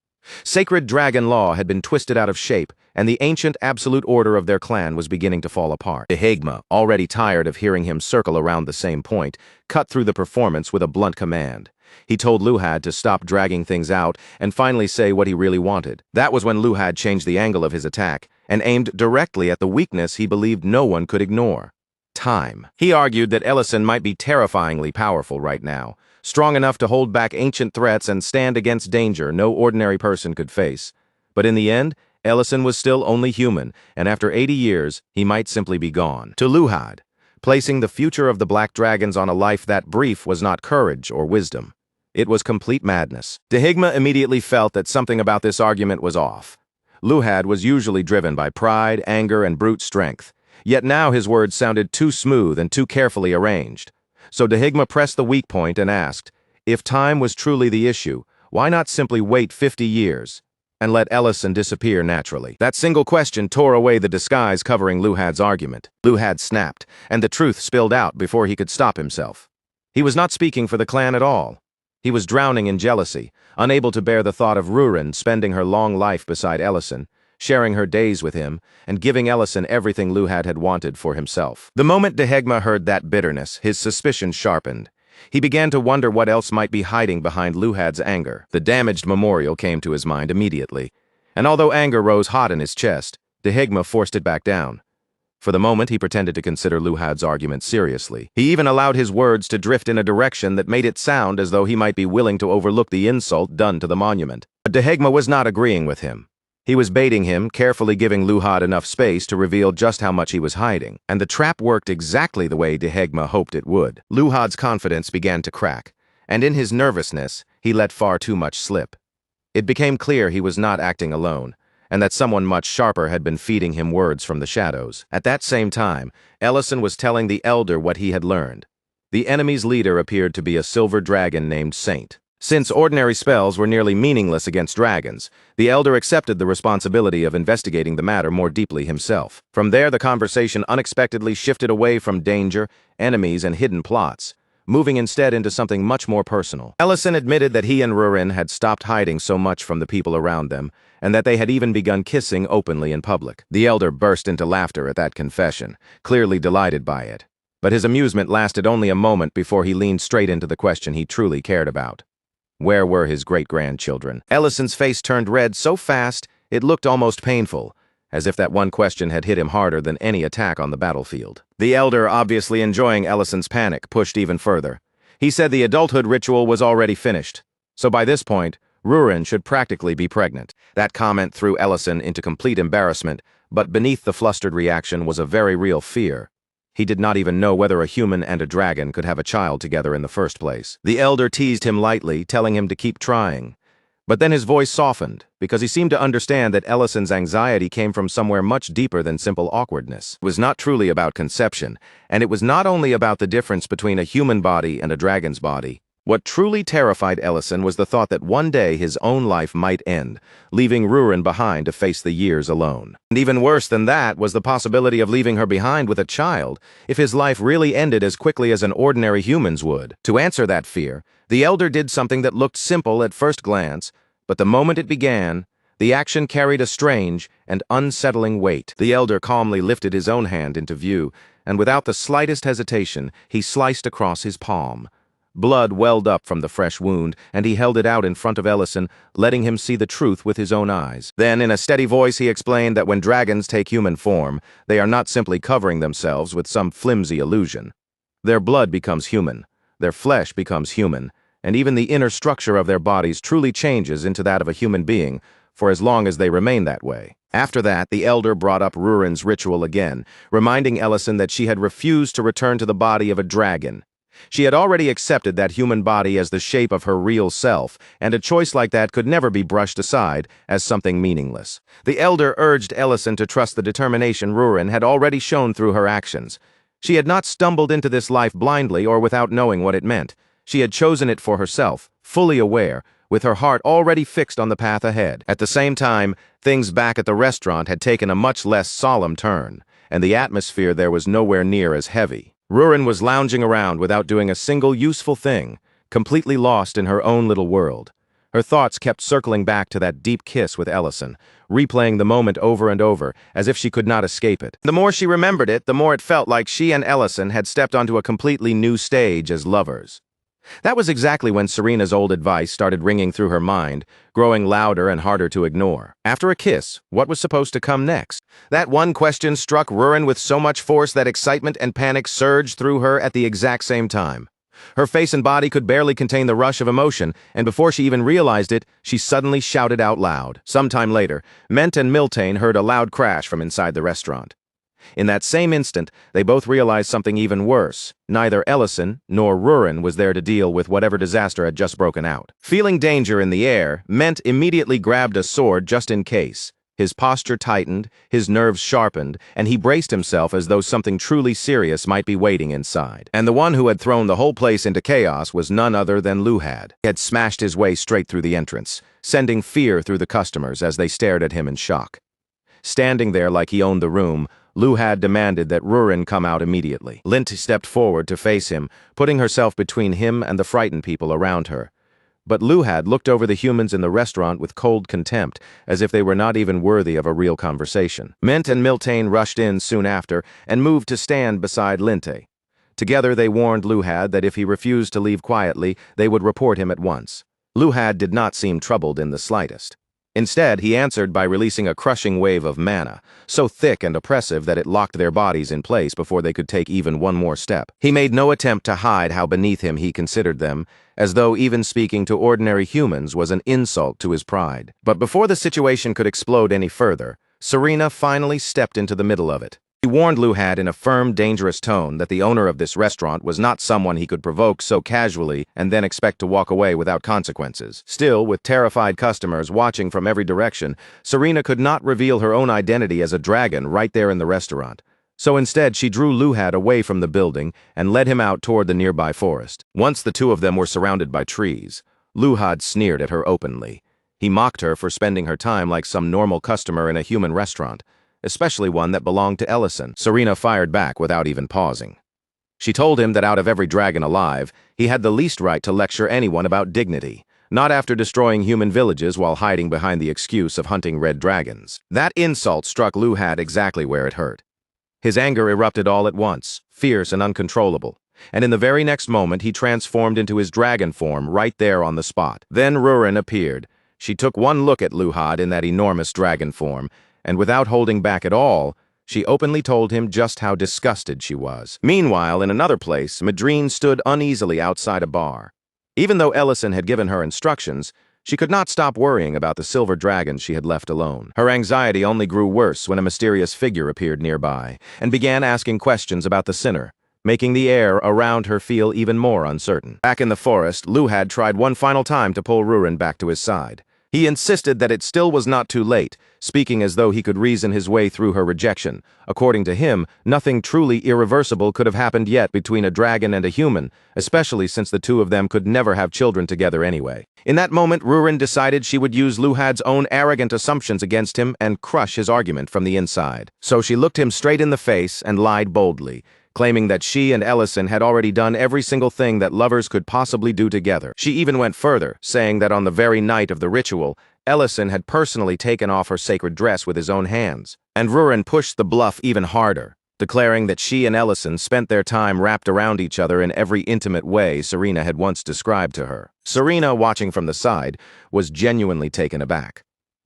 Sacred dragon law had been twisted out of shape, and the ancient absolute order of their clan was beginning to fall apart. Dehegma, already tired of hearing him circle around the same point, cut through the performance with a blunt command. He told Luhad to stop dragging things out and finally say what he really wanted. That was when Luhad changed the angle of his attack and aimed directly at the weakness he believed no one could ignore: time. He argued that Ellison might be terrifyingly powerful right now, strong enough to hold back ancient threats and stand against danger no ordinary person could face. But in the end, Ellison was still only human, and after 80 years, he might simply be gone. To Luhad, placing the future of the Black Dragons on a life that brief was not courage or wisdom. It was complete madness. Dehegma immediately felt that something about this argument was off. Luhad was usually driven by pride, anger, and brute strength, yet now his words sounded too smooth and too carefully arranged. So Dehegma pressed the weak point and asked, if time was truly the issue, why not simply wait 50 years and let Ellison disappear naturally? That single question tore away the disguise covering Luhad's argument. Luhad snapped, and the truth spilled out before he could stop himself. He was not speaking for the clan at all. He was drowning in jealousy, unable to bear the thought of Rurin spending her long life beside Ellison, sharing her days with him, and giving Ellison everything Luhad had wanted for himself. The moment Dehegma heard that bitterness, his suspicion sharpened. He began to wonder what else might be hiding behind Luhad's anger. The damaged memorial came to his mind immediately, and although anger rose hot in his chest, Dehegma forced it back down. For the moment, he pretended to consider Luhad's argument seriously. He even allowed his words to drift in a direction that made it sound as though he might be willing to overlook the insult done to the monument. But Dehegma was not agreeing with him. He was baiting him, carefully giving Luhad enough space to reveal just how much he was hiding. And the trap worked exactly the way Dehegma hoped it would. Luhad's confidence began to crack, and in his nervousness, he let far too much slip. It became clear he was not acting alone, and that someone much sharper had been feeding him words from the shadows. At that same time, Ellison was telling the elder what he had learned. The enemy's leader appeared to be a silver dragon named Saint. Since ordinary spells were nearly meaningless against dragons, the elder accepted the responsibility of investigating the matter more deeply himself. From there, the conversation unexpectedly shifted away from danger, enemies, and hidden plots, moving instead into something much more personal. Ellison admitted that he and Rurin had stopped hiding so much from the people around them, and that they had even begun kissing openly in public. The elder burst into laughter at that confession, clearly delighted by it. But his amusement lasted only a moment before he leaned straight into the question he truly cared about. Where were his great-grandchildren? Ellison's face turned red so fast it looked almost painful, as if that one question had hit him harder than any attack on the battlefield. The elder, obviously enjoying Ellison's panic, pushed even further. He said the adulthood ritual was already finished, so by this point, Rurin should practically be pregnant. That comment threw Ellison into complete embarrassment, but beneath the flustered reaction was a very real fear. He did not even know whether a human and a dragon could have a child together in the first place. The elder teased him lightly, telling him to keep trying. But then his voice softened, because he seemed to understand that Ellison's anxiety came from somewhere much deeper than simple awkwardness. It was not truly about conception, and it was not only about the difference between a human body and a dragon's body. What truly terrified Ellison was the thought that one day his own life might end, leaving Rurin behind to face the years alone. And even worse than that was the possibility of leaving her behind with a child, if his life really ended as quickly as an ordinary human's would. To answer that fear, the elder did something that looked simple at first glance, but the moment it began, the action carried a strange and unsettling weight. The elder calmly lifted his own hand into view, and without the slightest hesitation, he sliced across his palm. Blood welled up from the fresh wound, and he held it out in front of Ellison, letting him see the truth with his own eyes. Then, in a steady voice, he explained that when dragons take human form, they are not simply covering themselves with some flimsy illusion. Their blood becomes human, their flesh becomes human, and even the inner structure of their bodies truly changes into that of a human being, for as long as they remain that way. After that, the elder brought up Rurin's ritual again, reminding Ellison that she had refused to return to the body of a dragon. She had already accepted that human body as the shape of her real self, and a choice like that could never be brushed aside as something meaningless. The elder urged Ellison to trust the determination Rurin had already shown through her actions. She had not stumbled into this life blindly or without knowing what it meant. She had chosen it for herself, fully aware, with her heart already fixed on the path ahead. At the same time, things back at the restaurant had taken a much less solemn turn, and the atmosphere there was nowhere near as heavy. Rurin was lounging around without doing a single useful thing, completely lost in her own little world. Her thoughts kept circling back to that deep kiss with Ellison, replaying the moment over and over, as if she could not escape it. The more she remembered it, the more it felt like she and Ellison had stepped onto a completely new stage as lovers. That was exactly when Serena's old advice started ringing through her mind, growing louder and harder to ignore. After a kiss, what was supposed to come next? That one question struck Rurin with so much force that excitement and panic surged through her at the exact same time. Her face and body could barely contain the rush of emotion, and before she even realized it, she suddenly shouted out loud. Sometime later, Ment and Miltane heard a loud crash from inside the restaurant. In that same instant, they both realized something even worse. Neither Ellison nor Rurin was there to deal with whatever disaster had just broken out. Feeling danger in the air, Ment immediately grabbed a sword just in case. His posture tightened, his nerves sharpened, and he braced himself as though something truly serious might be waiting inside. And the one who had thrown the whole place into chaos was none other than Luhad. He had smashed his way straight through the entrance, sending fear through the customers as they stared at him in shock. Standing there like he owned the room, Luhad demanded that Rurin come out immediately. Lint stepped forward to face him, putting herself between him and the frightened people around her. But Luhad looked over the humans in the restaurant with cold contempt, as if they were not even worthy of a real conversation. Ment and Miltane rushed in soon after and moved to stand beside Linte. Together they warned Luhad that if he refused to leave quietly, they would report him at once. Luhad did not seem troubled in the slightest. Instead, he answered by releasing a crushing wave of mana, so thick and oppressive that it locked their bodies in place before they could take even one more step. He made no attempt to hide how beneath him he considered them, as though even speaking to ordinary humans was an insult to his pride. But before the situation could explode any further, Serena finally stepped into the middle of it. He warned Luhad in a firm, dangerous tone that the owner of this restaurant was not someone he could provoke so casually and then expect to walk away without consequences. Still, with terrified customers watching from every direction, Serena could not reveal her own identity as a dragon right there in the restaurant. So instead, she drew Luhad away from the building and led him out toward the nearby forest. Once the two of them were surrounded by trees, Luhad sneered at her openly. He mocked her for spending her time like some normal customer in a human restaurant, especially one that belonged to Ellison. Serena fired back without even pausing. She told him that out of every dragon alive, he had the least right to lecture anyone about dignity, not after destroying human villages while hiding behind the excuse of hunting red dragons. That insult struck Luhad exactly where it hurt. His anger erupted all at once, fierce and uncontrollable, and in the very next moment he transformed into his dragon form right there on the spot. Then Rurin appeared. She took one look at Luhad in that enormous dragon form, and without holding back at all, she openly told him just how disgusted she was. Meanwhile, in another place, Madrine stood uneasily outside a bar. Even though Ellison had given her instructions, she could not stop worrying about the silver dragons she had left alone. Her anxiety only grew worse when a mysterious figure appeared nearby and began asking questions about the sinner, making the air around her feel even more uncertain. Back in the forest, Luhad tried one final time to pull Rurin back to his side. He insisted that it still was not too late, speaking as though he could reason his way through her rejection. According to him, nothing truly irreversible could have happened yet between a dragon and a human, especially since the two of them could never have children together anyway. In that moment, Rurin decided she would use Luhad's own arrogant assumptions against him and crush his argument from the inside. So she looked him straight in the face and lied boldly, claiming that she and Ellison had already done every single thing that lovers could possibly do together. She even went further, saying that on the very night of the ritual, Ellison had personally taken off her sacred dress with his own hands. And Rurin pushed the bluff even harder, declaring that she and Ellison spent their time wrapped around each other in every intimate way Serena had once described to her. Serena, watching from the side, was genuinely taken aback.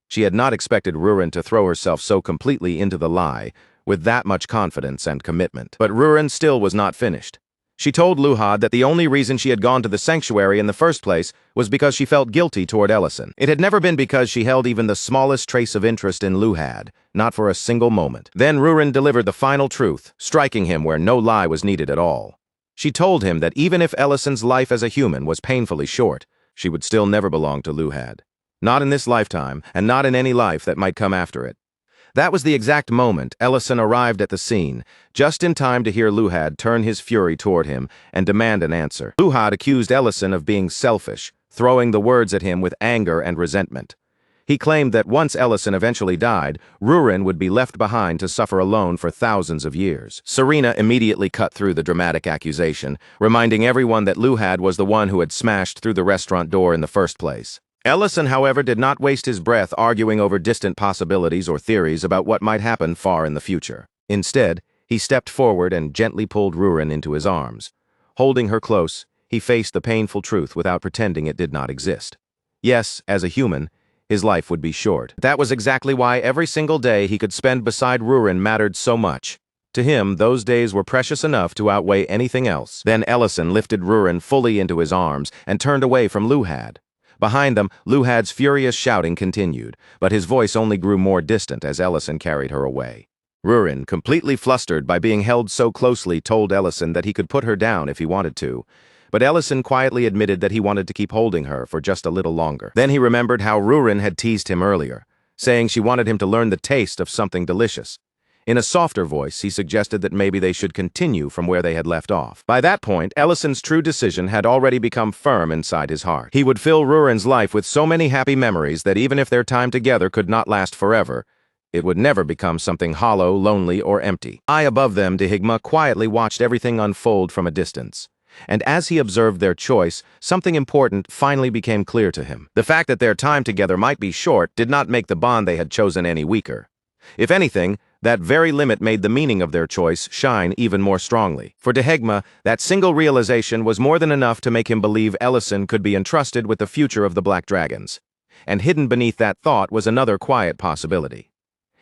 She had not expected Rurin to throw herself so completely into the lie, with that much confidence and commitment. But Rurin still was not finished. She told Luhad that the only reason she had gone to the sanctuary in the first place was because she felt guilty toward Ellison. It had never been because she held even the smallest trace of interest in Luhad, not for a single moment. Then Rurin delivered the final truth, striking him where no lie was needed at all. She told him that even if Ellison's life as a human was painfully short, she would still never belong to Luhad. Not in this lifetime, and not in any life that might come after it. That was the exact moment Ellison arrived at the scene, just in time to hear Luhad turn his fury toward him and demand an answer. Luhad accused Ellison of being selfish, throwing the words at him with anger and resentment. He claimed that once Ellison eventually died, Rurin would be left behind to suffer alone for thousands of years. Serena immediately cut through the dramatic accusation, reminding everyone that Luhad was the one who had smashed through the restaurant door in the first place. Ellison, however, did not waste his breath arguing over distant possibilities or theories about what might happen far in the future. Instead, he stepped forward and gently pulled Rurin into his arms. Holding her close, he faced the painful truth without pretending it did not exist. Yes, as a human, his life would be short. That was exactly why every single day he could spend beside Rurin mattered so much. To him, those days were precious enough to outweigh anything else. Then Ellison lifted Rurin fully into his arms and turned away from Luhad. Behind them, Luhad's furious shouting continued, but his voice only grew more distant as Ellison carried her away. Rurin, completely flustered by being held so closely, told Ellison that he could put her down if he wanted to, but Ellison quietly admitted that he wanted to keep holding her for just a little longer. Then he remembered how Rurin had teased him earlier, saying she wanted him to learn the taste of something delicious. In a softer voice, he suggested that maybe they should continue from where they had left off. By that point, Ellison's true decision had already become firm inside his heart. He would fill Rurin's life with so many happy memories that even if their time together could not last forever, it would never become something hollow, lonely, or empty. High above them, Dehigma quietly watched everything unfold from a distance. And as he observed their choice, something important finally became clear to him. The fact that their time together might be short did not make the bond they had chosen any weaker. If anything, that very limit made the meaning of their choice shine even more strongly. For Dehigma, that single realization was more than enough to make him believe Ellison could be entrusted with the future of the Black Dragons. and hidden beneath that thought was another quiet possibility.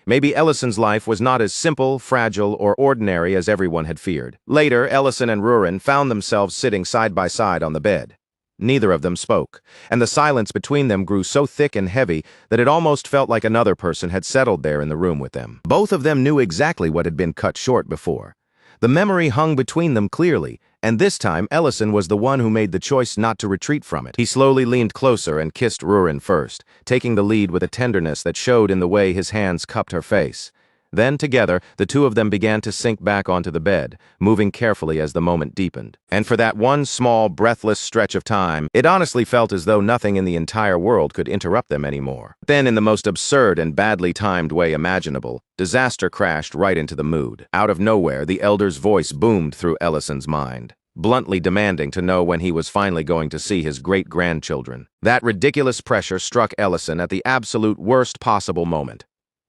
Maybe Ellison's life was not as simple, fragile, or ordinary as everyone had feared. Later, Ellison and Rurin found themselves sitting side by side on the bed. Neither of them spoke, and the silence between them grew so thick and heavy that it almost felt like another person had settled there in the room with them. Both of them knew exactly what had been cut short before. The memory hung between them clearly, and this time Ellison was the one who made the choice not to retreat from it. He slowly leaned closer and kissed Rurin first, taking the lead with a tenderness that showed in the way his hands cupped her face. Then, together, the two of them began to sink back onto the bed, moving carefully as the moment deepened. And for that one small, breathless stretch of time, it honestly felt as though nothing in the entire world could interrupt them anymore. Then, in the most absurd and badly timed way imaginable, disaster crashed right into the mood. Out of nowhere, the elder's voice boomed through Ellison's mind, bluntly demanding to know when he was finally going to see his great-grandchildren. That ridiculous pressure struck Ellison at the absolute worst possible moment.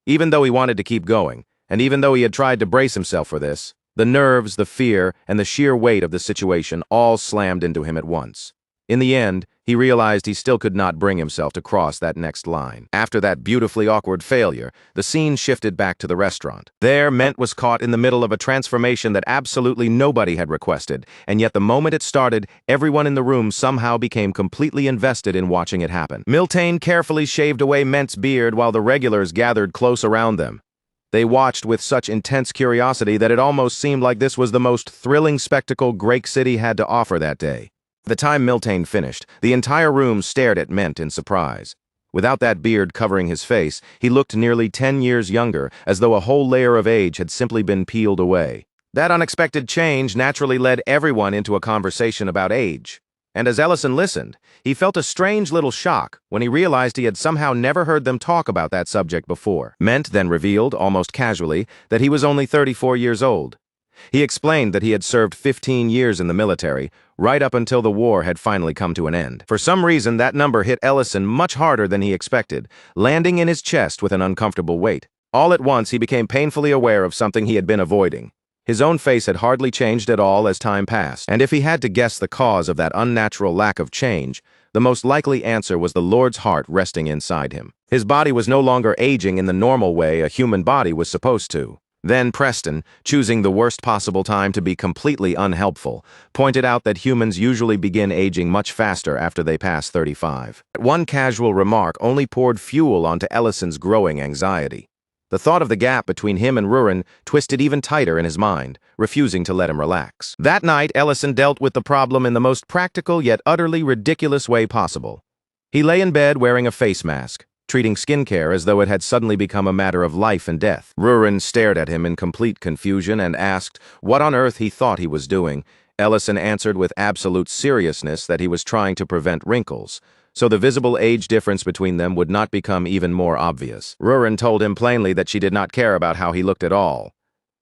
Even though he wanted to keep going, and even though he had tried to brace himself for this, the nerves, the fear, and the sheer weight of the situation all slammed into him at once. In the end, he realized he still could not bring himself to cross that next line. After that beautifully awkward failure, the scene shifted back to the restaurant. There, Ment was caught in the middle of a transformation that absolutely nobody had requested, and yet the moment it started, everyone in the room somehow became completely invested in watching it happen. Miltane carefully shaved away Ment's beard while the regulars gathered close around them. They watched with such intense curiosity that it almost seemed like this was the most thrilling spectacle Great City had to offer that day. By the time Miltane finished, the entire room stared at Ment in surprise. Without that beard covering his face, he looked nearly 10 years younger, as though a whole layer of age had simply been peeled away. That unexpected change naturally led everyone into a conversation about age. And as Ellison listened, he felt a strange little shock when he realized he had somehow never heard them talk about that subject before. Ment then revealed, almost casually, that he was only 34 years old. He explained that he had served 15 years in the military, right up until the war had finally come to an end. For some reason, that number hit Ellison much harder than he expected, landing in his chest with an uncomfortable weight. All at once, he became painfully aware of something he had been avoiding. His own face had hardly changed at all as time passed, and if he had to guess the cause of that unnatural lack of change, the most likely answer was the Lord's heart resting inside him. His body was no longer aging in the normal way a human body was supposed to. Then Preston, choosing the worst possible time to be completely unhelpful, pointed out that humans usually begin aging much faster after they pass 35. One casual remark only poured fuel onto Ellison's growing anxiety. The thought of the gap between him and Rurin twisted even tighter in his mind, refusing to let him relax. That night, Ellison dealt with the problem in the most practical yet utterly ridiculous way possible. He lay in bed wearing a face mask, treating skincare as though it had suddenly become a matter of life and death. Rurin stared at him in complete confusion and asked what on earth he thought he was doing. Ellison answered with absolute seriousness that he was trying to prevent wrinkles, so the visible age difference between them would not become even more obvious. Rurin told him plainly that she did not care about how he looked at all.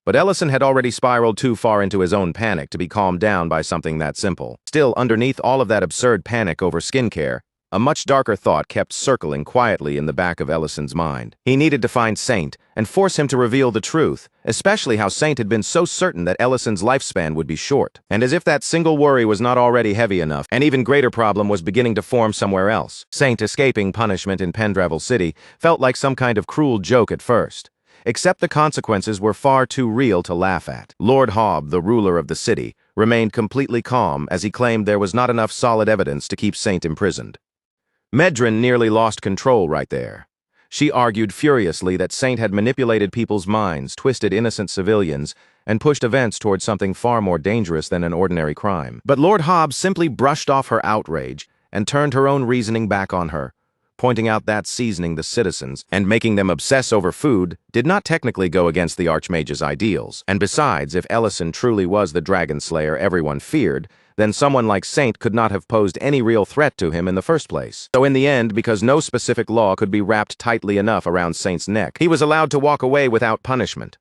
But Ellison had already spiraled too far into his own panic to be calmed down by something that simple. Still, underneath all of that absurd panic over skincare, a much darker thought kept circling quietly in the back of Ellison's mind. He needed to find Saint and force him to reveal the truth, especially how Saint had been so certain that Ellison's lifespan would be short. And as if that single worry was not already heavy enough, an even greater problem was beginning to form somewhere else. Saint escaping punishment in Pendravel City felt like some kind of cruel joke at first, except the consequences were far too real to laugh at. Lord Hobb, the ruler of the city, remained completely calm as he claimed there was not enough solid evidence to keep Saint imprisoned. Medrin nearly lost control right there. She argued furiously that Saint had manipulated people's minds, twisted innocent civilians, and pushed events towards something far more dangerous than an ordinary crime. But Lord Hobbs simply brushed off her outrage and turned her own reasoning back on her, pointing out that seasoning the citizens and making them obsess over food did not technically go against the Archmage's ideals. And besides, if Ellison truly was the dragon slayer everyone feared, then someone like Saint could not have posed any real threat to him in the first place. So in the end, because no specific law could be wrapped tightly enough around Saint's neck, he was allowed to walk away without punishment.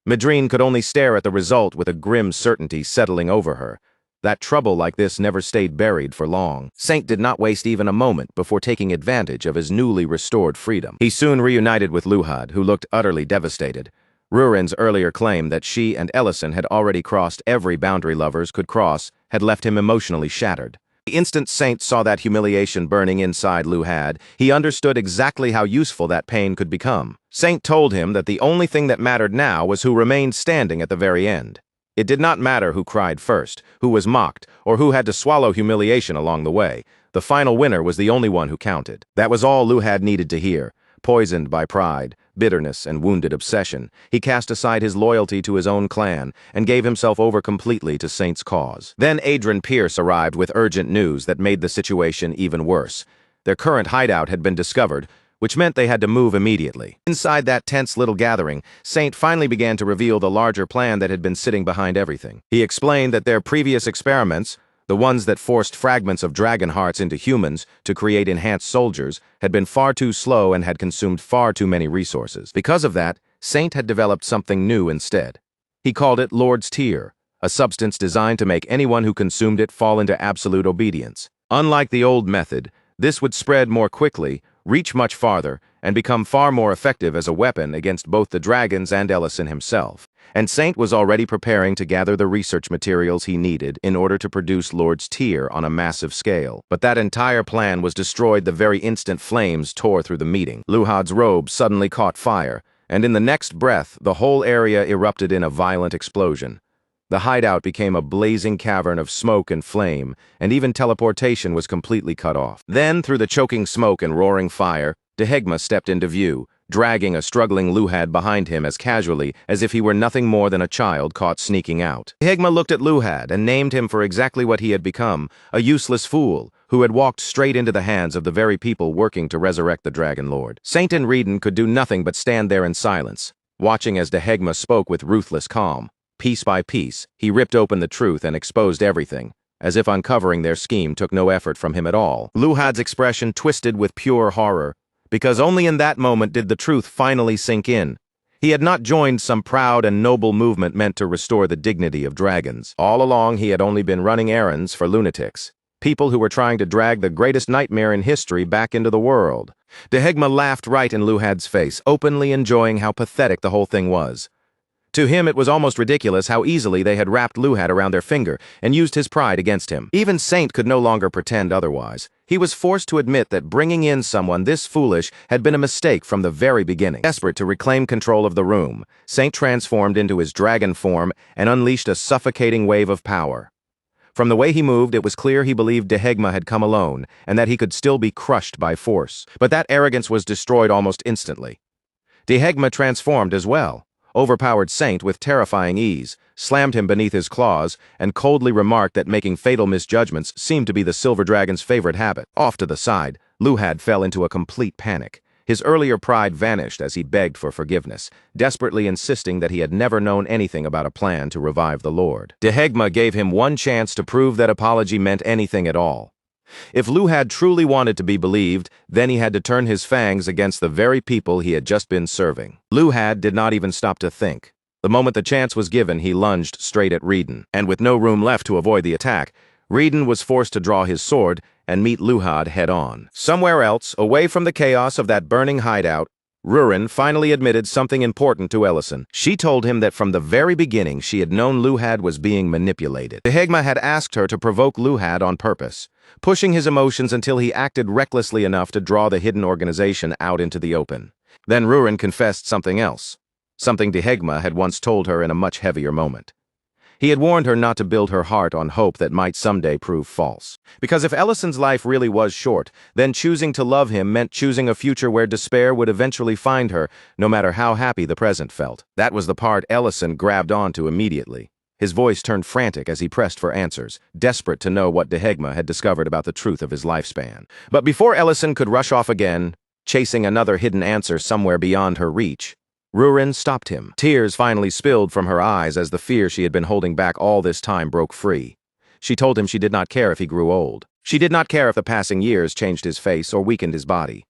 Madrine could only stare at the result with a grim certainty settling over her. That trouble like this never stayed buried for long. Saint did not waste even a moment before taking advantage of his newly restored freedom. He soon reunited with Luhad, who looked utterly devastated. Rurin's earlier claim that she and Ellison had already crossed every boundary lovers could cross had left him emotionally shattered. The instant Saint saw that humiliation burning inside Luhad, he understood exactly how useful that pain could become. Saint told him that the only thing that mattered now was who remained standing at the very end. It did not matter who cried first, who was mocked, or who had to swallow humiliation along the way. The final winner was the only one who counted. That was all Luhad needed to hear. Poisoned by pride, bitterness, and wounded obsession, he cast aside his loyalty to his own clan and gave himself over completely to Saint's cause. Then Adrian Pierce arrived with urgent news that made the situation even worse. Their current hideout had been discovered, which meant they had to move immediately. Inside that tense little gathering, Saint finally began to reveal the larger plan that had been sitting behind everything. He explained that their previous experiments, the ones that forced fragments of dragon hearts into humans to create enhanced soldiers, had been far too slow and had consumed far too many resources. Because of that, Saint had developed something new instead. He called it Lord's Tear, a substance designed to make anyone who consumed it fall into absolute obedience. Unlike the old method, this would spread more quickly, reach much farther, and become far more effective as a weapon against both the dragons and Ellison himself. And Saint was already preparing to gather the research materials he needed in order to produce Lord's Tear on a massive scale. But that entire plan was destroyed the very instant flames tore through the meeting. Luhad's robe suddenly caught fire, and in the next breath, the whole area erupted in a violent explosion. The hideout became a blazing cavern of smoke and flame, and even teleportation was completely cut off. Then, through the choking smoke and roaring fire, Dehegma stepped into view, dragging a struggling Luhad behind him as casually as if he were nothing more than a child caught sneaking out. Dehegma looked at Luhad and named him for exactly what he had become, a useless fool who had walked straight into the hands of the very people working to resurrect the Dragon Lord. Saint and Reden could do nothing but stand there in silence, watching as Dehegma spoke with ruthless calm. Piece by piece, he ripped open the truth and exposed everything, as if uncovering their scheme took no effort from him at all. Luhad's expression twisted with pure horror, because only in that moment did the truth finally sink in. He had not joined some proud and noble movement meant to restore the dignity of dragons. All along he had only been running errands for lunatics, people who were trying to drag the greatest nightmare in history back into the world. Dehegma laughed right in Luhad's face, openly enjoying how pathetic the whole thing was. To him it was almost ridiculous how easily they had wrapped Luhad around their finger and used his pride against him. Even Saint could no longer pretend otherwise. He was forced to admit that bringing in someone this foolish had been a mistake from the very beginning. Desperate to reclaim control of the room, Saint transformed into his dragon form and unleashed a suffocating wave of power. From the way he moved, it was clear he believed Dehegma had come alone and that he could still be crushed by force. But that arrogance was destroyed almost instantly. Dehegma transformed as well, overpowered Saint with terrifying ease, slammed him beneath his claws, and coldly remarked that making fatal misjudgments seemed to be the Silver Dragon's favorite habit. Off to the side, Luhad fell into a complete panic. His earlier pride vanished as he begged for forgiveness, desperately insisting that he had never known anything about a plan to revive the Lord. Dehegma gave him one chance to prove that apology meant anything at all. If Luhad truly wanted to be believed, then he had to turn his fangs against the very people he had just been serving. Luhad did not even stop to think. The moment the chance was given, he lunged straight at Reden. And with no room left to avoid the attack, Reden was forced to draw his sword and meet Luhad head-on. Somewhere else, away from the chaos of that burning hideout, Rurin finally admitted something important to Ellison. She told him that from the very beginning she had known Luhad was being manipulated. Dehegma had asked her to provoke Luhad on purpose, pushing his emotions until he acted recklessly enough to draw the hidden organization out into the open. Then Rurin confessed something else, something Dehegma had once told her in a much heavier moment. He had warned her not to build her heart on hope that might someday prove false. Because if Ellison's life really was short, then choosing to love him meant choosing a future where despair would eventually find her, no matter how happy the present felt. That was the part Ellison grabbed onto immediately. His voice turned frantic as he pressed for answers, desperate to know what Dehegma had discovered about the truth of his lifespan. But before Ellison could rush off again, chasing another hidden answer somewhere beyond her reach, Rurin stopped him. Tears finally spilled from her eyes as the fear she had been holding back all this time broke free. She told him she did not care if he grew old. She did not care if the passing years changed his face or weakened his body.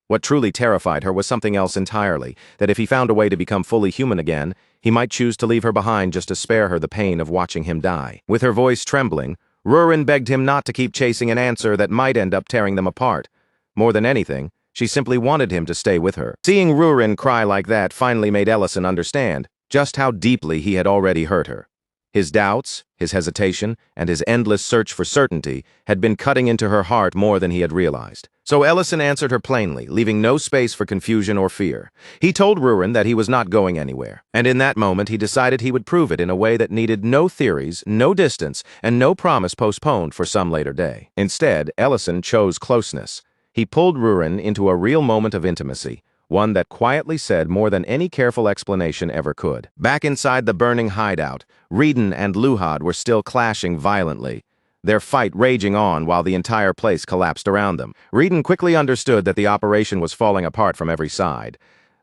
What truly terrified her was something else entirely, that if he found a way to become fully human again, he might choose to leave her behind just to spare her the pain of watching him die. With her voice trembling, Rurin begged him not to keep chasing an answer that might end up tearing them apart. More than anything, she simply wanted him to stay with her. Seeing Rurin cry like that finally made Ellison understand just how deeply he had already hurt her. His doubts, his hesitation, and his endless search for certainty had been cutting into her heart more than he had realized. So Ellison answered her plainly, leaving no space for confusion or fear. He told Rurin that he was not going anywhere, and in that moment he decided he would prove it in a way that needed no theories, no distance, and no promise postponed for some later day. Instead, Ellison chose closeness. He pulled Rurin into a real moment of intimacy, one that quietly said more than any careful explanation ever could. Back inside the burning hideout, Reedon and Luhad were still clashing violently, their fight raging on while the entire place collapsed around them. Reedon quickly understood that the operation was falling apart from every side.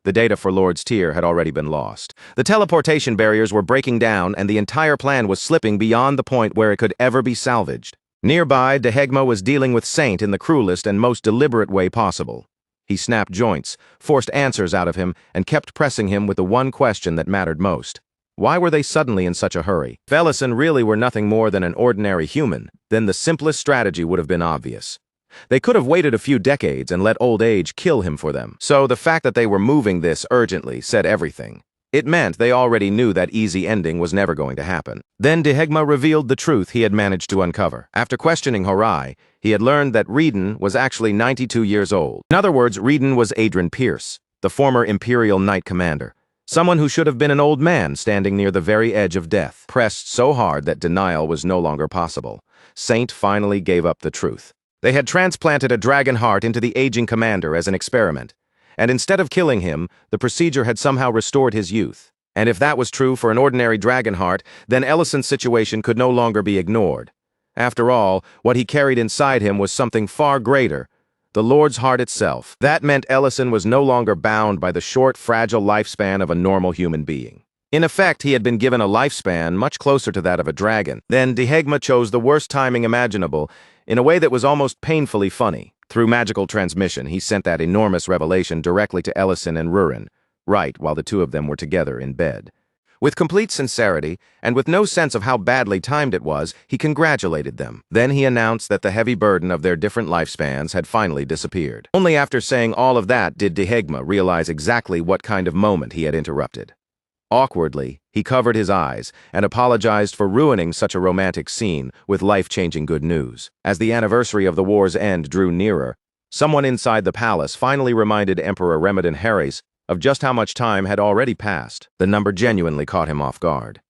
The data for Lord's Tier had already been lost. The teleportation barriers were breaking down, and the entire plan was slipping beyond the point where it could ever be salvaged. Nearby, Dehegma was dealing with Saint in the cruelest and most deliberate way possible. He snapped joints, forced answers out of him, and kept pressing him with the one question that mattered most. Why were they suddenly in such a hurry? If Ellison really were nothing more than an ordinary human, then the simplest strategy would have been obvious. They could have waited a few decades and let old age kill him for them. So the fact that they were moving this urgently said everything. It meant they already knew that easy ending was never going to happen. Then Dehegma revealed the truth he had managed to uncover. After questioning Horai, he had learned that Reedon was actually 92 years old. In other words, Reedon was Adrian Pierce, the former Imperial Knight Commander. Someone who should have been an old man standing near the very edge of death. Pressed so hard that denial was no longer possible, Saint finally gave up the truth. They had transplanted a dragon heart into the aging commander as an experiment. And instead of killing him, the procedure had somehow restored his youth. And if that was true for an ordinary dragon heart, then Ellison's situation could no longer be ignored. After all, what he carried inside him was something far greater, the Lord's heart itself. That meant Ellison was no longer bound by the short, fragile lifespan of a normal human being. In effect, he had been given a lifespan much closer to that of a dragon. Then Dehegma chose the worst timing imaginable, in a way that was almost painfully funny. Through magical transmission, he sent that enormous revelation directly to Ellison and Rurin, right while the two of them were together in bed. With complete sincerity, and with no sense of how badly timed it was, he congratulated them. Then he announced that the heavy burden of their different lifespans had finally disappeared. Only after saying all of that did Dehegma realize exactly what kind of moment he had interrupted. Awkwardly, he covered his eyes and apologized for ruining such a romantic scene with life-changing good news. As the anniversary of the war's end drew nearer, someone inside the palace finally reminded Emperor Remedin Harris of just how much time had already passed. The number genuinely caught him off guard.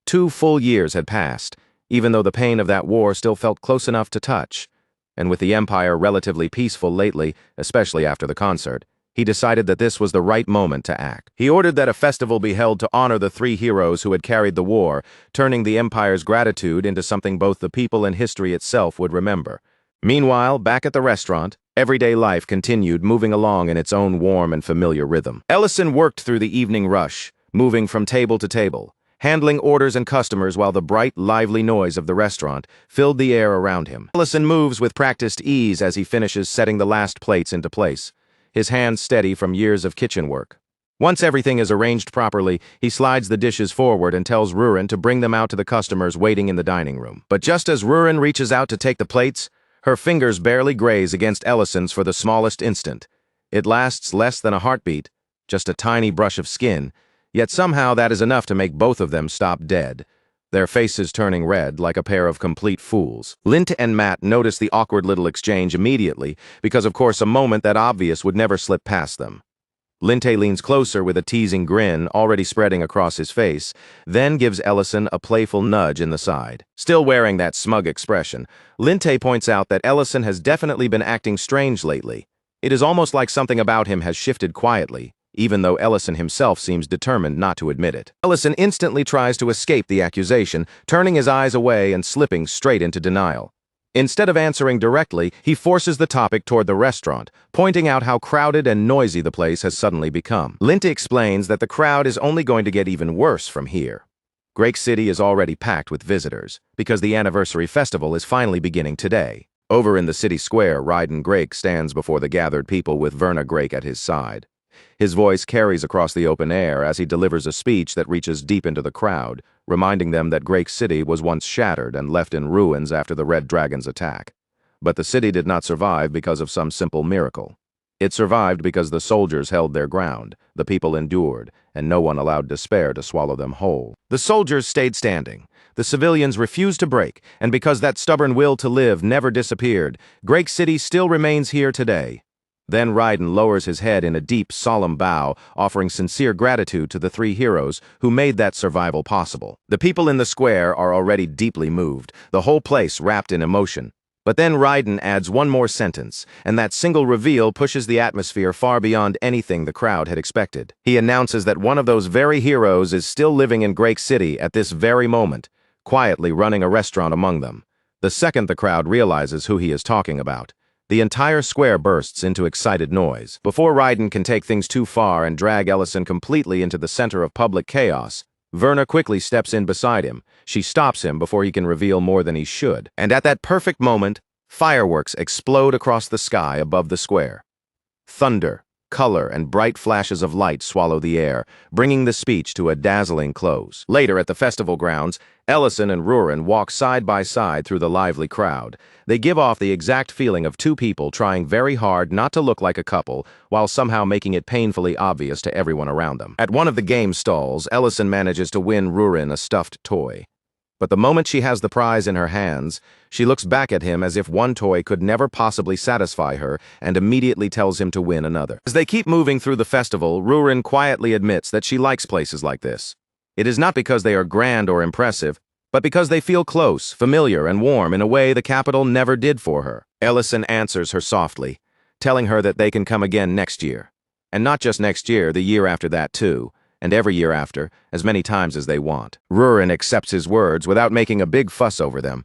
2 full years had passed, even though the pain of that war still felt close enough to touch. And with the Empire relatively peaceful lately, especially after the concert, he decided that this was the right moment to act. He ordered that a festival be held to honor the 3 heroes who had carried the war, turning the Empire's gratitude into something both the people and history itself would remember. Meanwhile, back at the restaurant, everyday life continued moving along in its own warm and familiar rhythm. Ellison worked through the evening rush, moving from table to table, handling orders and customers while the bright, lively noise of the restaurant filled the air around him. Ellison moves with practiced ease as he finishes setting the last plates into place, his hands steady from years of kitchen work. Once everything is arranged properly, he slides the dishes forward and tells Rurin to bring them out to the customers waiting in the dining room. But just as Rurin reaches out to take the plates, her fingers barely graze against Ellison's for the smallest instant. It lasts less than a heartbeat, just a tiny brush of skin, yet somehow that is enough to make both of them stop dead, their faces turning red like a pair of complete fools. Lint and Matt notice the awkward little exchange immediately, because of course a moment that obvious would never slip past them. Linte leans closer with a teasing grin already spreading across his face, then gives Ellison a playful nudge in the side. Still wearing that smug expression, Linte points out that Ellison has definitely been acting strange lately. It is almost like something about him has shifted quietly, even though Ellison himself seems determined not to admit it. Ellison instantly tries to escape the accusation, turning his eyes away and slipping straight into denial. Instead of answering directly, he forces the topic toward the restaurant, pointing out how crowded and noisy the place has suddenly become. Linte explains that the crowd is only going to get even worse from here. Grake City is already packed with visitors, because the anniversary festival is finally beginning today. Over in the city square, Ryden Grake stands before the gathered people with Verna Grake at his side. His voice carries across the open air as he delivers a speech that reaches deep into the crowd, reminding them that Grake City was once shattered and left in ruins after the Red Dragon's attack. But the city did not survive because of some simple miracle. It survived because the soldiers held their ground, the people endured, and no one allowed despair to swallow them whole. The soldiers stayed standing. The civilians refused to break, and because that stubborn will to live never disappeared, Great City still remains here today. Then Raiden lowers his head in a deep, solemn bow, offering sincere gratitude to the three heroes who made that survival possible. The people in the square are already deeply moved, the whole place wrapped in emotion. But then Raiden adds one more sentence, and that single reveal pushes the atmosphere far beyond anything the crowd had expected. He announces that one of those very heroes is still living in Great City at this very moment, quietly running a restaurant among them. The second the crowd realizes who he is talking about, the entire square bursts into excited noise. Before Raiden can take things too far and drag Ellison completely into the center of public chaos, Verna quickly steps in beside him. She stops him before he can reveal more than he should. And at that perfect moment, fireworks explode across the sky above the square. Thunder, color, and bright flashes of light swallow the air, bringing the speech to a dazzling close. Later, at the festival grounds, Ellison and Rurin walk side by side through the lively crowd. They give off the exact feeling of two people trying very hard not to look like a couple, while somehow making it painfully obvious to everyone around them. At one of the game stalls, Ellison manages to win Rurin a stuffed toy. But the moment she has the prize in her hands, she looks back at him as if one toy could never possibly satisfy her and immediately tells him to win another. As they keep moving through the festival, Rurin quietly admits that she likes places like this. It is not because they are grand or impressive, but because they feel close, familiar, and warm in a way the capital never did for her. Ellison answers her softly, telling her that they can come again next year. And not just next year, the year after that too, and every year after, as many times as they want. Rurin accepts his words without making a big fuss over them,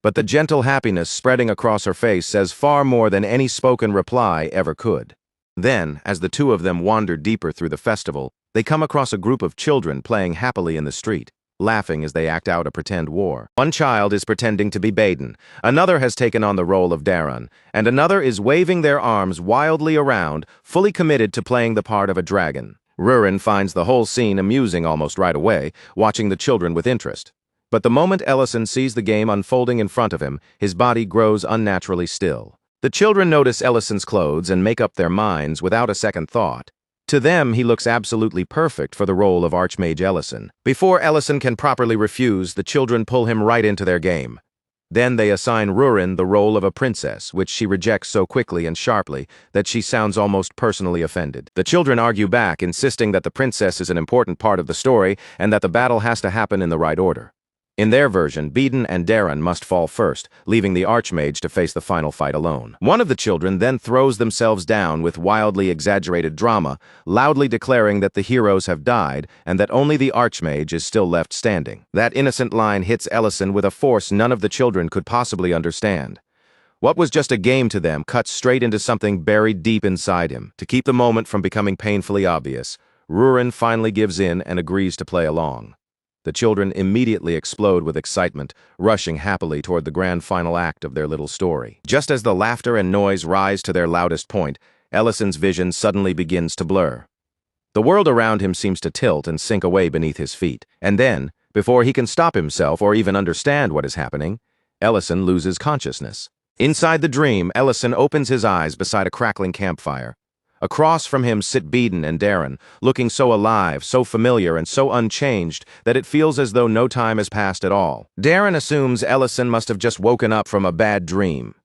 but the gentle happiness spreading across her face says far more than any spoken reply ever could. Then, as the two of them wander deeper through the festival, they come across a group of children playing happily in the street, laughing as they act out a pretend war. One child is pretending to be Baden, another has taken on the role of Darren, and another is waving their arms wildly around, fully committed to playing the part of a dragon. Rurin finds the whole scene amusing almost right away, watching the children with interest. But the moment Ellison sees the game unfolding in front of him, his body grows unnaturally still. The children notice Ellison's clothes and make up their minds without a second thought. To them, he looks absolutely perfect for the role of Archmage Ellison. Before Ellison can properly refuse, the children pull him right into their game. Then they assign Rurin the role of a princess, which she rejects so quickly and sharply that she sounds almost personally offended. The children argue back, insisting that the princess is an important part of the story and that the battle has to happen in the right order. In their version, Baden and Darren must fall first, leaving the Archmage to face the final fight alone. One of the children then throws themselves down with wildly exaggerated drama, loudly declaring that the heroes have died and that only the Archmage is still left standing. That innocent line hits Ellison with a force none of the children could possibly understand. What was just a game to them cuts straight into something buried deep inside him. To keep the moment from becoming painfully obvious, Rurin finally gives in and agrees to play along. The children immediately explode with excitement, rushing happily toward the grand final act of their little story. Just as the laughter and noise rise to their loudest point, Ellison's vision suddenly begins to blur. The world around him seems to tilt and sink away beneath his feet. And then, before he can stop himself or even understand what is happening, Ellison loses consciousness. Inside the dream, Ellison opens his eyes beside a crackling campfire. Across from him sit Baden and Darren, looking so alive, so familiar, and so unchanged that it feels as though no time has passed at all. Darren assumes Ellison must have just woken up from a bad dream.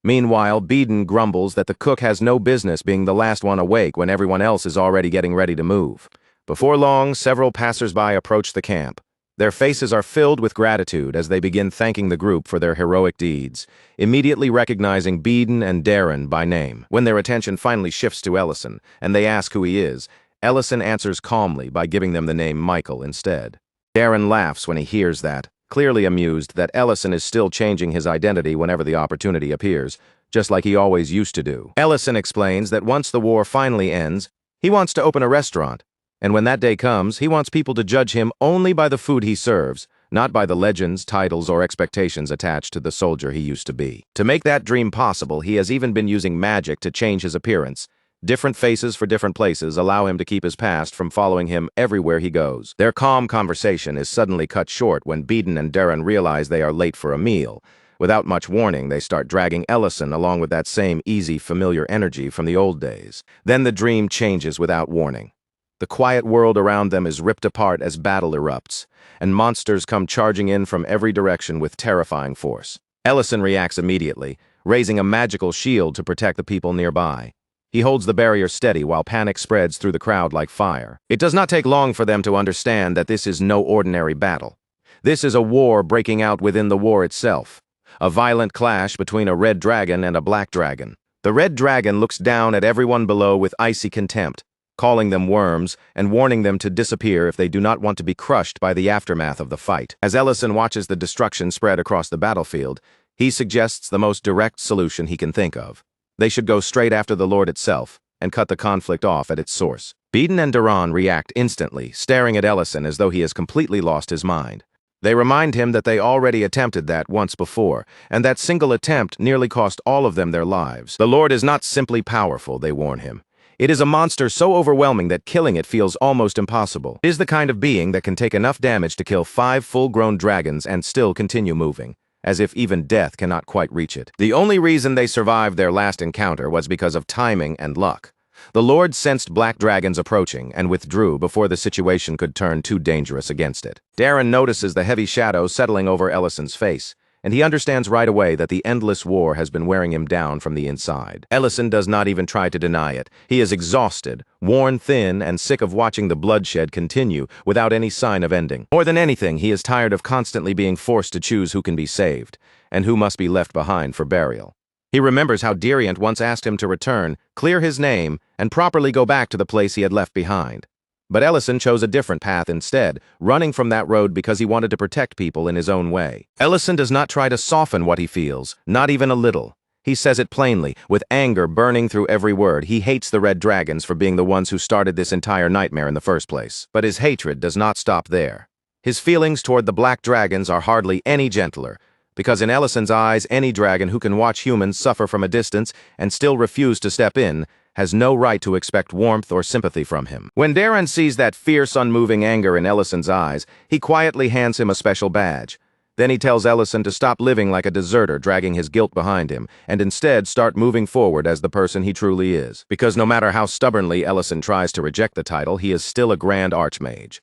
Meanwhile, Baden grumbles that the cook has no business being the last one awake when everyone else is already getting ready to move. Before long, several passers-by approach the camp. Their faces are filled with gratitude as they begin thanking the group for their heroic deeds, immediately recognizing Baden and Darren by name. When their attention finally shifts to Ellison, and they ask who he is, Ellison answers calmly by giving them the name Michael instead. Darren laughs when he hears that, clearly amused that Ellison is still changing his identity whenever the opportunity appears, just like he always used to do. Ellison explains that once the war finally ends, he wants to open a restaurant. And when that day comes, he wants people to judge him only by the food he serves, not by the legends, titles, or expectations attached to the soldier he used to be. To make that dream possible, he has even been using magic to change his appearance. Different faces for different places allow him to keep his past from following him everywhere he goes. Their calm conversation is suddenly cut short when Baden and Darren realize they are late for a meal. Without much warning, they start dragging Ellison along with that same easy, familiar energy from the old days. Then the dream changes without warning. The quiet world around them is ripped apart as battle erupts, and monsters come charging in from every direction with terrifying force. Ellison reacts immediately, raising a magical shield to protect the people nearby. He holds the barrier steady while panic spreads through the crowd like fire. It does not take long for them to understand that this is no ordinary battle. This is a war breaking out within the war itself. A violent clash between a red dragon and a black dragon. The red dragon looks down at everyone below with icy contempt, calling them worms and warning them to disappear if they do not want to be crushed by the aftermath of the fight. As Ellison watches the destruction spread across the battlefield, he suggests the most direct solution he can think of. They should go straight after the Lord itself and cut the conflict off at its source. Beeden and Duran react instantly, staring at Ellison as though he has completely lost his mind. They remind him that they already attempted that once before, and that single attempt nearly cost all of them their lives. The Lord is not simply powerful, they warn him. It is a monster so overwhelming that killing it feels almost impossible. It is the kind of being that can take enough damage to kill 5 full-grown dragons and still continue moving, as if even death cannot quite reach it. The only reason they survived their last encounter was because of timing and luck. The Lord sensed black dragons approaching and withdrew before the situation could turn too dangerous against it. Darren notices the heavy shadow settling over Ellison's face, and he understands right away that the endless war has been wearing him down from the inside. Ellison does not even try to deny it. He is exhausted, worn thin, and sick of watching the bloodshed continue without any sign of ending. More than anything, he is tired of constantly being forced to choose who can be saved and who must be left behind for burial. He remembers how Diriant once asked him to return, clear his name, and properly go back to the place he had left behind. But Ellison chose a different path instead, running from that road because he wanted to protect people in his own way. Ellison does not try to soften what he feels, not even a little. He says it plainly, with anger burning through every word. He hates the Red Dragons for being the ones who started this entire nightmare in the first place. But his hatred does not stop there. His feelings toward the Black Dragons are hardly any gentler, because in Ellison's eyes, any dragon who can watch humans suffer from a distance and still refuse to step in has no right to expect warmth or sympathy from him. When Darren sees that fierce, unmoving anger in Ellison's eyes, he quietly hands him a special badge. Then he tells Ellison to stop living like a deserter, dragging his guilt behind him, and instead start moving forward as the person he truly is. Because no matter how stubbornly Ellison tries to reject the title, he is still a grand archmage.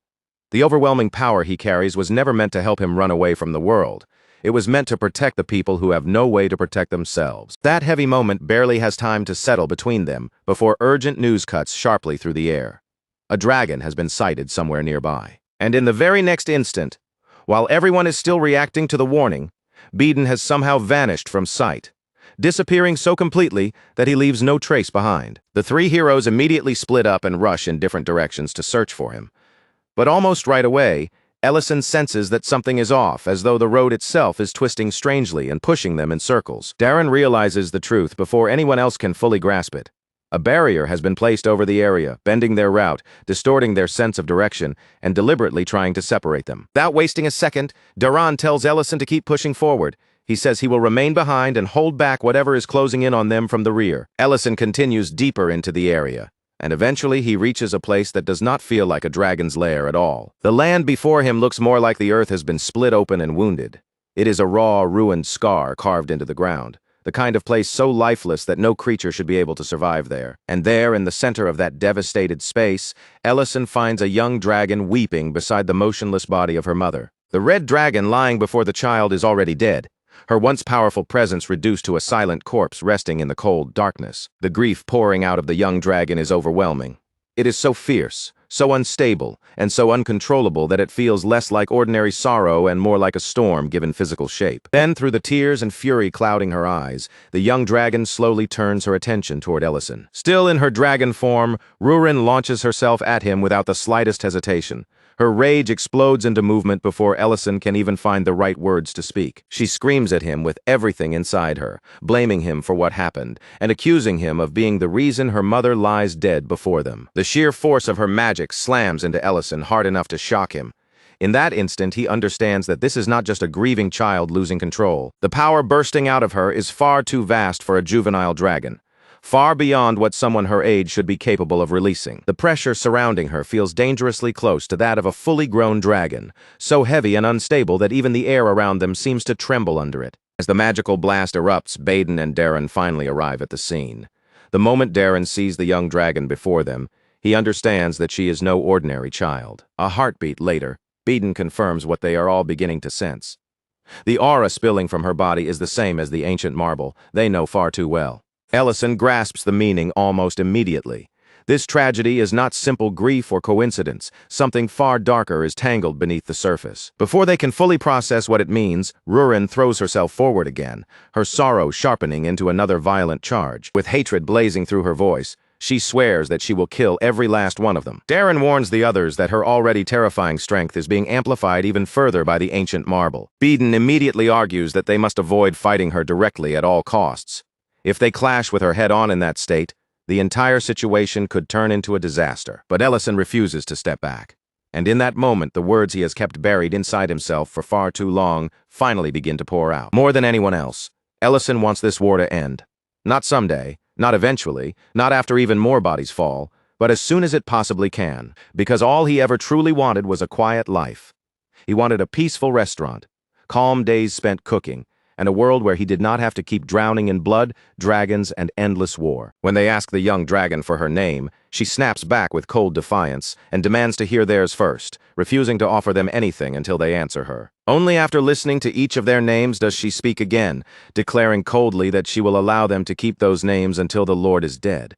The overwhelming power he carries was never meant to help him run away from the world. It was meant to protect the people who have no way to protect themselves. That heavy moment barely has time to settle between them before urgent news cuts sharply through the air. A dragon has been sighted somewhere nearby. And in the very next instant, while everyone is still reacting to the warning, Beeden has somehow vanished from sight, disappearing so completely that he leaves no trace behind. The 3 heroes immediately split up and rush in different directions to search for him. But almost right away, Ellison senses that something is off, as though the road itself is twisting strangely and pushing them in circles. Darren realizes the truth before anyone else can fully grasp it. A barrier has been placed over the area, bending their route, distorting their sense of direction, and deliberately trying to separate them. Without wasting a second, Duran tells Ellison to keep pushing forward. He says he will remain behind and hold back whatever is closing in on them from the rear. Ellison continues deeper into the area, and eventually he reaches a place that does not feel like a dragon's lair at all. The land before him looks more like the earth has been split open and wounded. It is a raw, ruined scar carved into the ground, the kind of place so lifeless that no creature should be able to survive there. And there, in the center of that devastated space, Ellison finds a young dragon weeping beside the motionless body of her mother. The red dragon lying before the child is already dead, her once powerful presence reduced to a silent corpse resting in the cold darkness. The grief pouring out of the young dragon is overwhelming. It is so fierce, so unstable, and so uncontrollable that it feels less like ordinary sorrow and more like a storm given physical shape. Then, through the tears and fury clouding her eyes, the young dragon slowly turns her attention toward Ellison. Still in her dragon form, Rurin launches herself at him without the slightest hesitation. Her rage explodes into movement before Ellison can even find the right words to speak. She screams at him with everything inside her, blaming him for what happened, and accusing him of being the reason her mother lies dead before them. The sheer force of her magic slams into Ellison hard enough to shock him. In that instant, he understands that this is not just a grieving child losing control. The power bursting out of her is far too vast for a juvenile dragon, far beyond what someone her age should be capable of releasing. The pressure surrounding her feels dangerously close to that of a fully grown dragon, so heavy and unstable that even the air around them seems to tremble under it. As the magical blast erupts, Baden and Darren finally arrive at the scene. The moment Darren sees the young dragon before them, he understands that she is no ordinary child. A heartbeat later, Baden confirms what they are all beginning to sense. The aura spilling from her body is the same as the ancient marble. They know far too well. Ellison grasps the meaning almost immediately. This tragedy is not simple grief or coincidence. Something far darker is tangled beneath the surface. Before they can fully process what it means, Rurin throws herself forward again, her sorrow sharpening into another violent charge. With hatred blazing through her voice, she swears that she will kill every last one of them. Darren warns the others that her already terrifying strength is being amplified even further by the ancient marble. Baden immediately argues that they must avoid fighting her directly at all costs. If they clash with her head-on in that state, the entire situation could turn into a disaster. But Ellison refuses to step back. And in that moment, the words he has kept buried inside himself for far too long finally begin to pour out. More than anyone else, Ellison wants this war to end. Not someday, not eventually, not after even more bodies fall, but as soon as it possibly can, because all he ever truly wanted was a quiet life. He wanted a peaceful restaurant, calm days spent cooking, and a world where he did not have to keep drowning in blood, dragons, and endless war. When they ask the young dragon for her name, she snaps back with cold defiance and demands to hear theirs first, refusing to offer them anything until they answer her. Only after listening to each of their names does she speak again, declaring coldly that she will allow them to keep those names until the Lord is dead.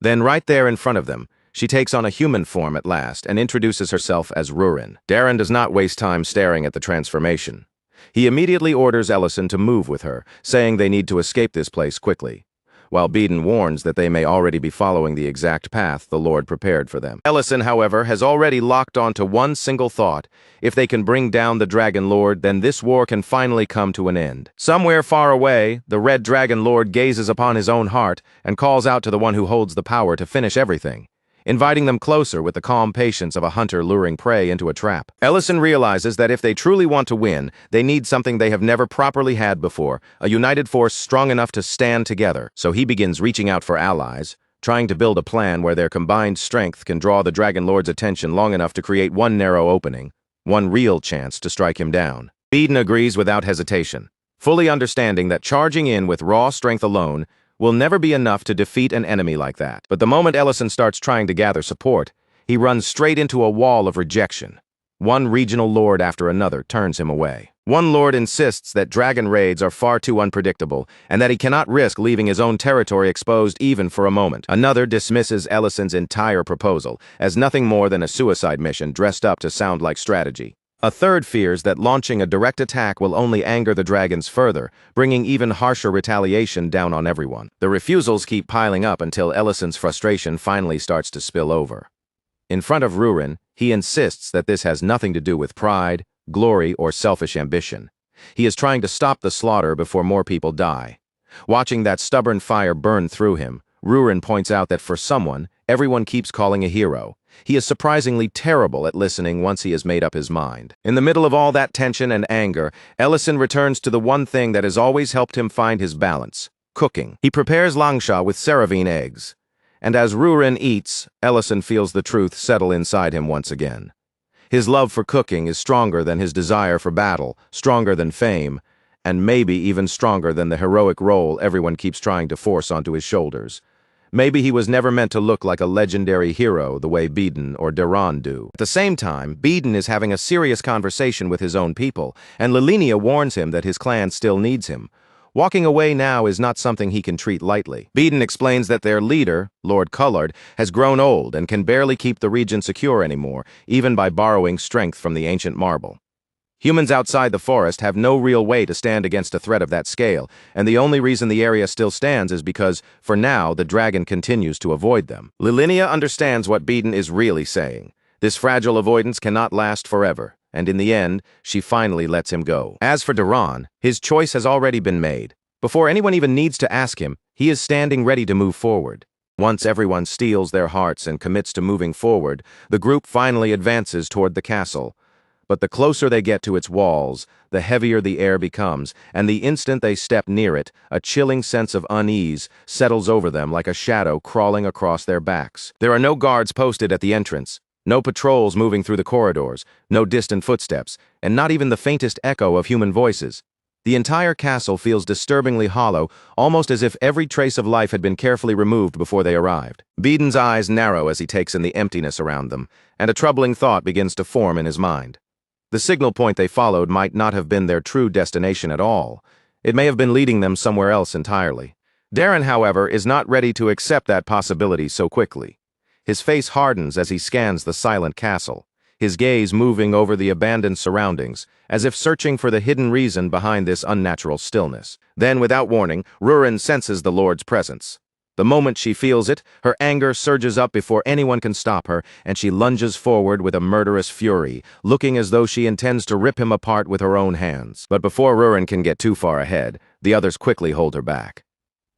Then right there in front of them, she takes on a human form at last and introduces herself as Rurin. Darren does not waste time staring at the transformation. He immediately orders Ellison to move with her, saying they need to escape this place quickly, while Baden warns that they may already be following the exact path the Lord prepared for them. Ellison, however, has already locked onto one single thought. If they can bring down the Dragon Lord, then this war can finally come to an end. Somewhere far away, the Red Dragon Lord gazes upon his own heart and calls out to the one who holds the power to finish everything, inviting them closer with the calm patience of a hunter luring prey into a trap. Ellison realizes that if they truly want to win, they need something they have never properly had before, a united force strong enough to stand together. So he begins reaching out for allies, trying to build a plan where their combined strength can draw the Dragon Lord's attention long enough to create one narrow opening, one real chance to strike him down. Baden agrees without hesitation, fully understanding that charging in with raw strength alone will never be enough to defeat an enemy like that. But the moment Ellison starts trying to gather support, he runs straight into a wall of rejection. One regional lord after another turns him away. One lord insists that dragon raids are far too unpredictable and that he cannot risk leaving his own territory exposed even for a moment. Another dismisses Ellison's entire proposal as nothing more than a suicide mission dressed up to sound like strategy. A third fears that launching a direct attack will only anger the dragons further, bringing even harsher retaliation down on everyone. The refusals keep piling up until Ellison's frustration finally starts to spill over. In front of Rurin, he insists that this has nothing to do with pride, glory, or selfish ambition. He is trying to stop the slaughter before more people die. Watching that stubborn fire burn through him, Rurin points out that for someone, everyone keeps calling a hero. He is surprisingly terrible at listening once he has made up his mind. In the middle of all that tension and anger, Ellison returns to the one thing that has always helped him find his balance: cooking. He prepares langsha with ceravine eggs. And as Rurin eats, Ellison feels the truth settle inside him once again. His love for cooking is stronger than his desire for battle, stronger than fame, and maybe even stronger than the heroic role everyone keeps trying to force onto his shoulders. Maybe he was never meant to look like a legendary hero the way Baden or Darren do. At the same time, Baden is having a serious conversation with his own people, and Lilinia warns him that his clan still needs him. Walking away now is not something he can treat lightly. Baden explains that their leader, Lord Cullard, has grown old and can barely keep the region secure anymore, even by borrowing strength from the ancient marble. Humans outside the forest have no real way to stand against a threat of that scale, and the only reason the area still stands is because, for now, the dragon continues to avoid them. Lilinia understands what Baden is really saying. This fragile avoidance cannot last forever, and in the end, she finally lets him go. As for Darren, his choice has already been made. Before anyone even needs to ask him, he is standing ready to move forward. Once everyone steels their hearts and commits to moving forward, the group finally advances toward the castle. But the closer they get to its walls, the heavier the air becomes, and the instant they step near it, a chilling sense of unease settles over them like a shadow crawling across their backs. There are no guards posted at the entrance, no patrols moving through the corridors, no distant footsteps, and not even the faintest echo of human voices. The entire castle feels disturbingly hollow, almost as if every trace of life had been carefully removed before they arrived. Beden's eyes narrow as he takes in the emptiness around them, and a troubling thought begins to form in his mind. The signal point they followed might not have been their true destination at all. It may have been leading them somewhere else entirely. Darren, however, is not ready to accept that possibility so quickly. His face hardens as he scans the silent castle, his gaze moving over the abandoned surroundings, as if searching for the hidden reason behind this unnatural stillness. Then, without warning, Rurin senses the Lord's presence. The moment she feels it, her anger surges up before anyone can stop her, and she lunges forward with a murderous fury, looking as though she intends to rip him apart with her own hands. But before Rurin can get too far ahead, the others quickly hold her back.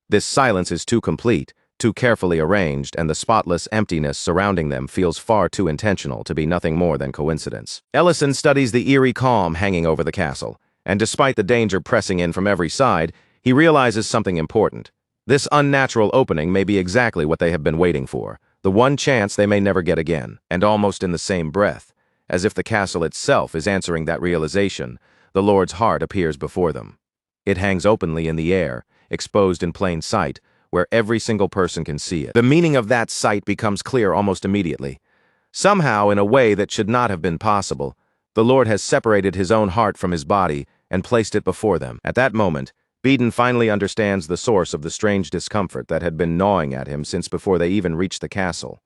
This silence is too complete, too carefully arranged, and the spotless emptiness surrounding them feels far too intentional to be nothing more than coincidence. Ellison studies the eerie calm hanging over the castle, and despite the danger pressing in from every side, he realizes something important. This unnatural opening may be exactly what they have been waiting for, the one chance they may never get again. And almost in the same breath, as if the castle itself is answering that realization, the Lord's heart appears before them. It hangs openly in the air, exposed in plain sight, where every single person can see it. The meaning of that sight becomes clear almost immediately. Somehow, in a way that should not have been possible, the Lord has separated his own heart from his body and placed it before them. At that moment, Beden finally understands the source of the strange discomfort that had been gnawing at him since before they even reached the castle.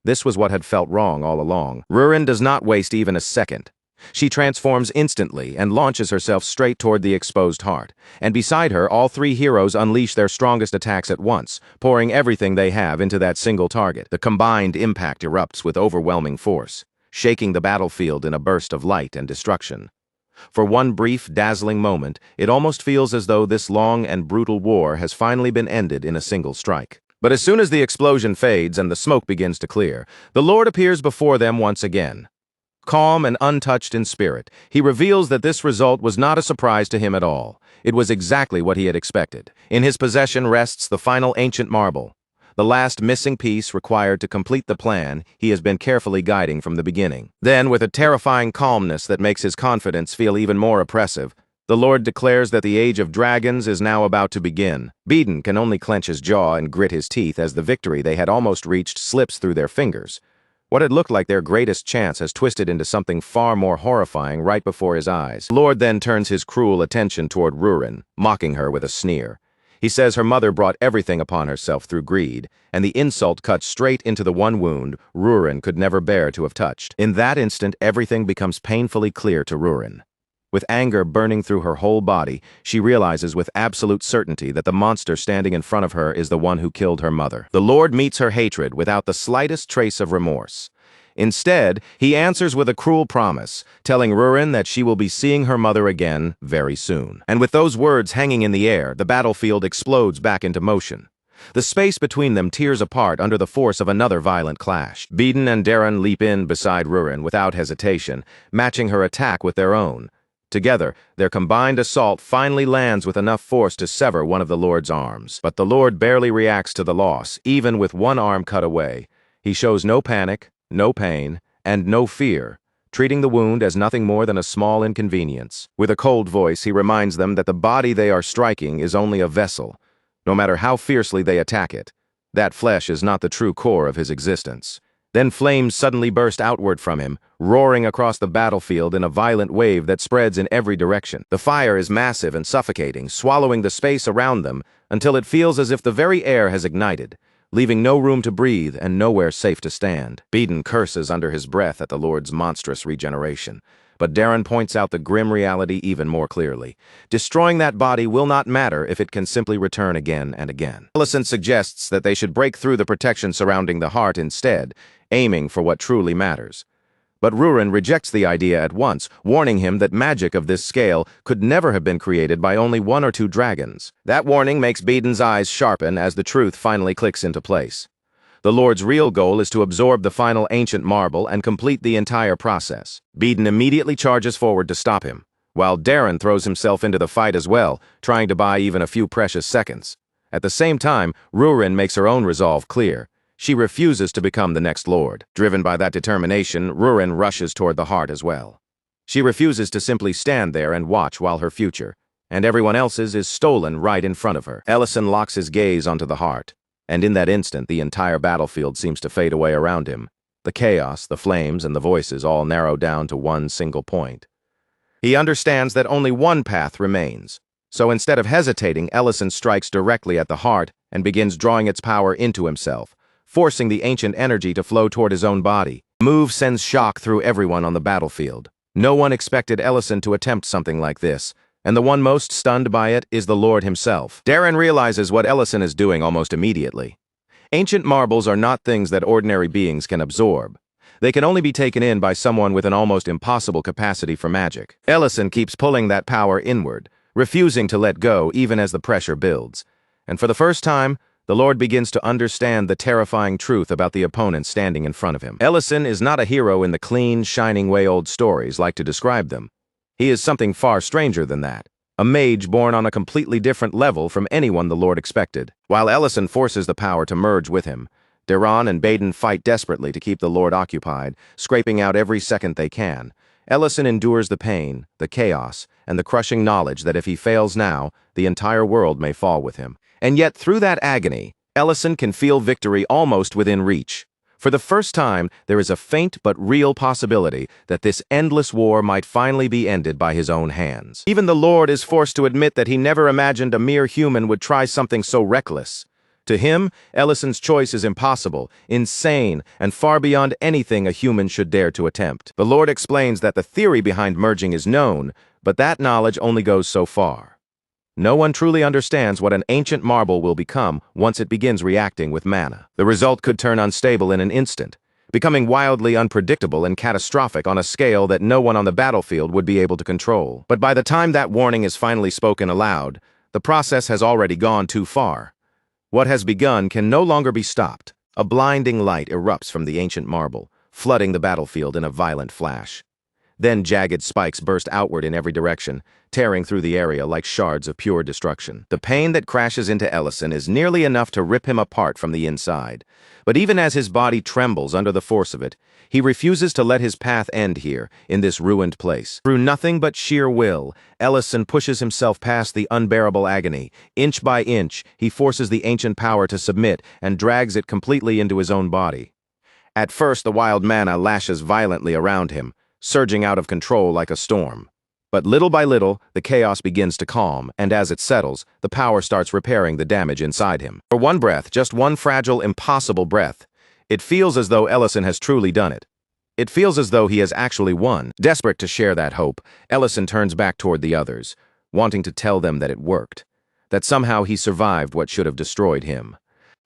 This was what had felt wrong all along. Rurin does not waste even a second. She transforms instantly and launches herself straight toward the exposed heart. And beside her, all three heroes unleash their strongest attacks at once, pouring everything they have into that single target. The combined impact erupts with overwhelming force, shaking the battlefield in a burst of light and destruction. For one brief, dazzling moment, it almost feels as though this long and brutal war has finally been ended in a single strike. But as soon as the explosion fades and the smoke begins to clear, the Lord appears before them once again. Calm and untouched in spirit, he reveals that this result was not a surprise to him at all. It was exactly what he had expected. In his possession rests the final ancient marble, the last missing piece required to complete the plan he has been carefully guiding from the beginning. Then, with a terrifying calmness that makes his confidence feel even more oppressive, the Lord declares that the Age of Dragons is now about to begin. Beden can only clench his jaw and grit his teeth as the victory they had almost reached slips through their fingers. What had looked like their greatest chance has twisted into something far more horrifying right before his eyes. The Lord then turns his cruel attention toward Rurin, mocking her with a sneer. He says her mother brought everything upon herself through greed, and the insult cuts straight into the one wound Rurin could never bear to have touched. In that instant, everything becomes painfully clear to Rurin. With anger burning through her whole body, she realizes with absolute certainty that the monster standing in front of her is the one who killed her mother. The Lord meets her hatred without the slightest trace of remorse. Instead, he answers with a cruel promise, telling Rurin that she will be seeing her mother again very soon. And with those words hanging in the air, the battlefield explodes back into motion. The space between them tears apart under the force of another violent clash. Beden and Darren leap in beside Rurin without hesitation, matching her attack with their own. Together, their combined assault finally lands with enough force to sever one of the Lord's arms. But the Lord barely reacts to the loss, even with one arm cut away. He shows no panic, no pain, and no fear, treating the wound as nothing more than a small inconvenience. With a cold voice, he reminds them that the body they are striking is only a vessel. No matter how fiercely they attack it, that flesh is not the true core of his existence. Then flames suddenly burst outward from him, roaring across the battlefield in a violent wave that spreads in every direction. The fire is massive and suffocating, swallowing the space around them until it feels as if the very air has ignited, leaving no room to breathe and nowhere safe to stand. Beden curses under his breath at the Lord's monstrous regeneration, but Darren points out the grim reality even more clearly. Destroying that body will not matter if it can simply return again and again. Ellison suggests that they should break through the protection surrounding the heart instead, aiming for what truly matters. But Rurin rejects the idea at once, warning him that magic of this scale could never have been created by only one or two dragons. That warning makes Beden's eyes sharpen as the truth finally clicks into place. The Lord's real goal is to absorb the final ancient marble and complete the entire process. Beden immediately charges forward to stop him, while Darren throws himself into the fight as well, trying to buy even a few precious seconds. At the same time, Rurin makes her own resolve clear. She refuses to become the next Lord. Driven by that determination, Rurin rushes toward the heart as well. She refuses to simply stand there and watch while her future, and everyone else's is stolen right in front of her. Ellison locks his gaze onto the heart, and in that instant the entire battlefield seems to fade away around him. The chaos, the flames, and the voices all narrow down to one single point. He understands that only one path remains. So instead of hesitating, Ellison strikes directly at the heart and begins drawing its power into himself, forcing the ancient energy to flow toward his own body. The move sends shock through everyone on the battlefield. No one expected Ellison to attempt something like this, and the one most stunned by it is the Lord himself. Darren realizes what Ellison is doing almost immediately. Ancient marbles are not things that ordinary beings can absorb. They can only be taken in by someone with an almost impossible capacity for magic. Ellison keeps pulling that power inward, refusing to let go even as the pressure builds. And for the first time, the Lord begins to understand the terrifying truth about the opponent standing in front of him. Ellison is not a hero in the clean, shining way old stories like to describe them. He is something far stranger than that. A mage born on a completely different level from anyone the Lord expected. While Ellison forces the power to merge with him, Daron and Baden fight desperately to keep the Lord occupied, scraping out every second they can. Ellison endures the pain, the chaos, and the crushing knowledge that if he fails now, the entire world may fall with him. And yet, through that agony, Ellison can feel victory almost within reach. For the first time, there is a faint but real possibility that this endless war might finally be ended by his own hands. Even the Lord is forced to admit that he never imagined a mere human would try something so reckless. To him, Ellison's choice is impossible, insane, and far beyond anything a human should dare to attempt. The Lord explains that the theory behind merging is known, but that knowledge only goes so far. No one truly understands what an ancient marble will become once it begins reacting with mana. The result could turn unstable in an instant, becoming wildly unpredictable and catastrophic on a scale that no one on the battlefield would be able to control. But by the time that warning is finally spoken aloud, the process has already gone too far. What has begun can no longer be stopped. A blinding light erupts from the ancient marble, flooding the battlefield in a violent flash. Then jagged spikes burst outward in every direction, tearing through the area like shards of pure destruction. The pain that crashes into Ellison is nearly enough to rip him apart from the inside. But even as his body trembles under the force of it, he refuses to let his path end here, in this ruined place. Through nothing but sheer will, Ellison pushes himself past the unbearable agony. Inch by inch, he forces the ancient power to submit and drags it completely into his own body. At first, the wild mana lashes violently around him, surging out of control like a storm. But little by little, the chaos begins to calm, and as it settles, the power starts repairing the damage inside him. For one breath, just one fragile, impossible breath, it feels as though Ellison has truly done it. It feels as though he has actually won. Desperate to share that hope, Ellison turns back toward the others, wanting to tell them that it worked, that somehow he survived what should have destroyed him.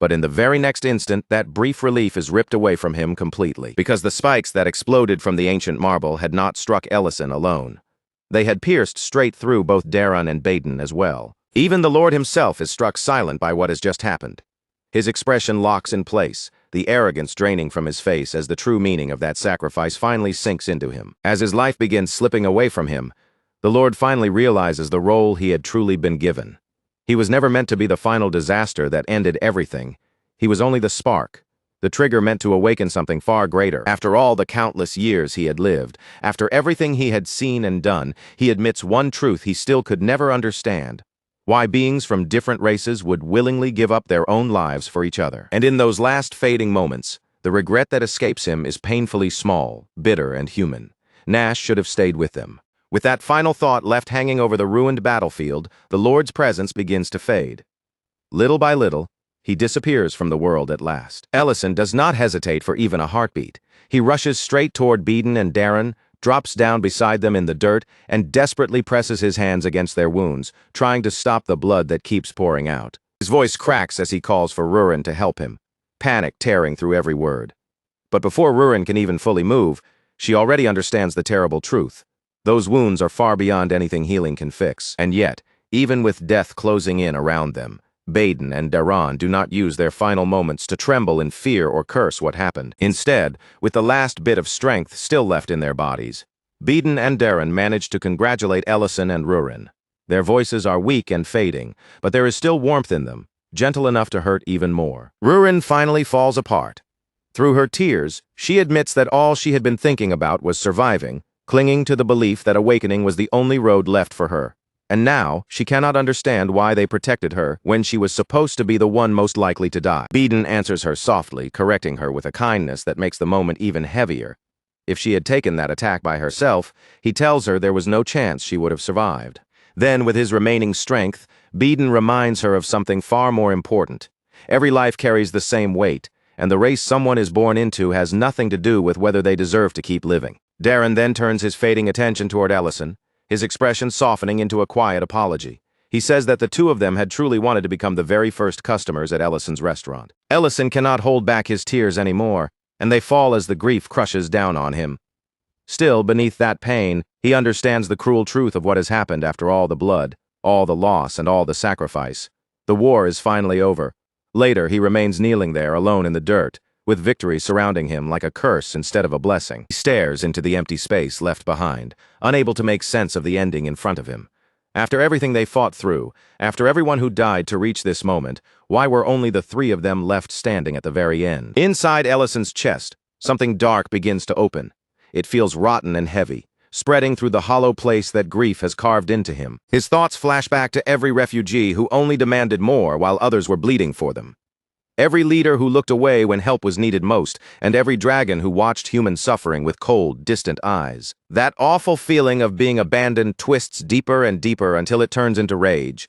But in the very next instant, that brief relief is ripped away from him completely, because the spikes that exploded from the ancient marble had not struck Ellison alone. They had pierced straight through both Daron and Baden as well. Even the Lord himself is struck silent by what has just happened. His expression locks in place, the arrogance draining from his face as the true meaning of that sacrifice finally sinks into him. As his life begins slipping away from him, the Lord finally realizes the role he had truly been given. He was never meant to be the final disaster that ended everything. He was only the spark, the trigger meant to awaken something far greater. After all the countless years he had lived, after everything he had seen and done, he admits one truth he still could never understand: why beings from different races would willingly give up their own lives for each other. And in those last fading moments, the regret that escapes him is painfully small, bitter, and human. Nash should have stayed with them. With that final thought left hanging over the ruined battlefield, the Lord's presence begins to fade. Little by little, he disappears from the world at last. Ellison does not hesitate for even a heartbeat. He rushes straight toward Baden and Daron, drops down beside them in the dirt, and desperately presses his hands against their wounds, trying to stop the blood that keeps pouring out. His voice cracks as he calls for Rurin to help him, panic tearing through every word. But before Rurin can even fully move, she already understands the terrible truth. Those wounds are far beyond anything healing can fix. And yet, even with death closing in around them, Baden and Daron do not use their final moments to tremble in fear or curse what happened. Instead, with the last bit of strength still left in their bodies, Baden and Daron manage to congratulate Ellison and Rurin. Their voices are weak and fading, but there is still warmth in them, gentle enough to hurt even more. Rurin finally falls apart. Through her tears, she admits that all she had been thinking about was surviving, clinging to the belief that awakening was the only road left for her. And now, she cannot understand why they protected her when she was supposed to be the one most likely to die. Beeden answers her softly, correcting her with a kindness that makes the moment even heavier. If she had taken that attack by herself, he tells her there was no chance she would have survived. Then, with his remaining strength, Beeden reminds her of something far more important. Every life carries the same weight, and the race someone is born into has nothing to do with whether they deserve to keep living. Darren then turns his fading attention toward Ellison, his expression softening into a quiet apology. He says that the two of them had truly wanted to become the very first customers at Ellison's restaurant. Ellison cannot hold back his tears anymore, and they fall as the grief crushes down on him. Still, beneath that pain, he understands the cruel truth of what has happened after all the blood, all the loss, and all the sacrifice. The war is finally over. Later, he remains kneeling there alone in the dirt, with victory surrounding him like a curse instead of a blessing. He stares into the empty space left behind, unable to make sense of the ending in front of him. After everything they fought through, after everyone who died to reach this moment, why were only the three of them left standing at the very end? Inside Ellison's chest, something dark begins to open. It feels rotten and heavy, spreading through the hollow place that grief has carved into him. His thoughts flash back to every refugee who only demanded more while others were bleeding for them. Every leader who looked away when help was needed most, and every dragon who watched human suffering with cold, distant eyes. That awful feeling of being abandoned twists deeper and deeper until it turns into rage.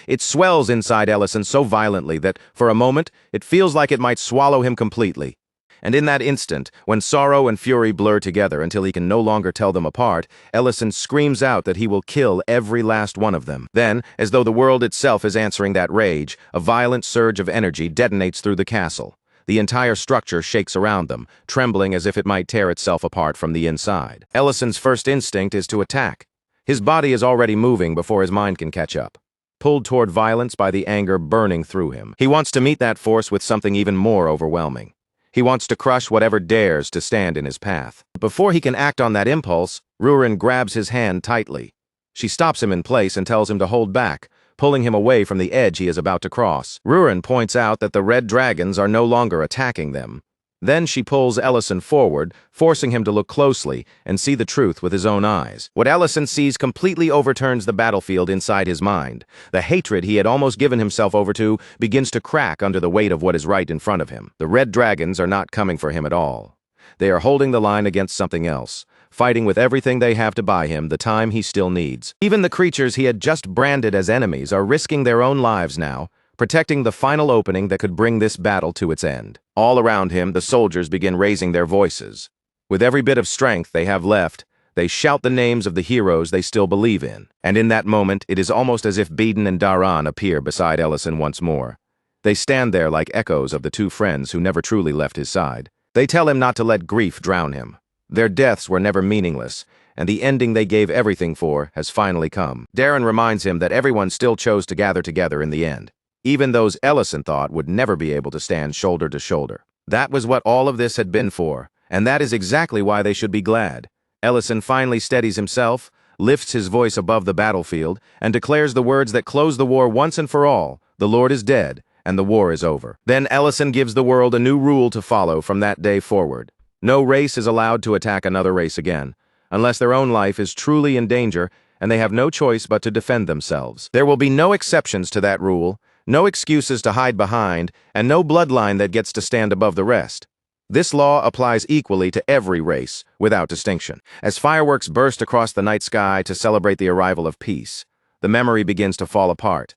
It swells inside Ellison so violently that, for a moment, it feels like it might swallow him completely. And in that instant, when sorrow and fury blur together until he can no longer tell them apart, Ellison screams out that he will kill every last one of them. Then, as though the world itself is answering that rage, a violent surge of energy detonates through the castle. The entire structure shakes around them, trembling as if it might tear itself apart from the inside. Ellison's first instinct is to attack. His body is already moving before his mind can catch up, pulled toward violence by the anger burning through him. He wants to meet that force with something even more overwhelming. He wants to crush whatever dares to stand in his path. Before he can act on that impulse, Rurin grabs his hand tightly. She stops him in place and tells him to hold back, pulling him away from the edge he is about to cross. Rurin points out that the red dragons are no longer attacking them. Then she pulls Ellison forward, forcing him to look closely and see the truth with his own eyes. What Ellison sees completely overturns the battlefield inside his mind. The hatred he had almost given himself over to begins to crack under the weight of what is right in front of him. The red dragons are not coming for him at all. They are holding the line against something else, fighting with everything they have to buy him the time he still needs. Even the creatures he had just branded as enemies are risking their own lives now, protecting the final opening that could bring this battle to its end. All around him, the soldiers begin raising their voices. With every bit of strength they have left, they shout the names of the heroes they still believe in. And in that moment, it is almost as if Beeden and Daran appear beside Ellison once more. They stand there like echoes of the two friends who never truly left his side. They tell him not to let grief drown him. Their deaths were never meaningless, and the ending they gave everything for has finally come. Darren reminds him that everyone still chose to gather together in the end. Even those Ellison thought would never be able to stand shoulder to shoulder. That was what all of this had been for, and that is exactly why they should be glad. Ellison finally steadies himself, lifts his voice above the battlefield, and declares the words that close the war once and for all: "The Lord is dead, and the war is over." Then Ellison gives the world a new rule to follow from that day forward. No race is allowed to attack another race again, unless their own life is truly in danger and they have no choice but to defend themselves. There will be no exceptions to that rule, no excuses to hide behind, and no bloodline that gets to stand above the rest. This law applies equally to every race, without distinction. As fireworks burst across the night sky to celebrate the arrival of peace, the memory begins to fall apart.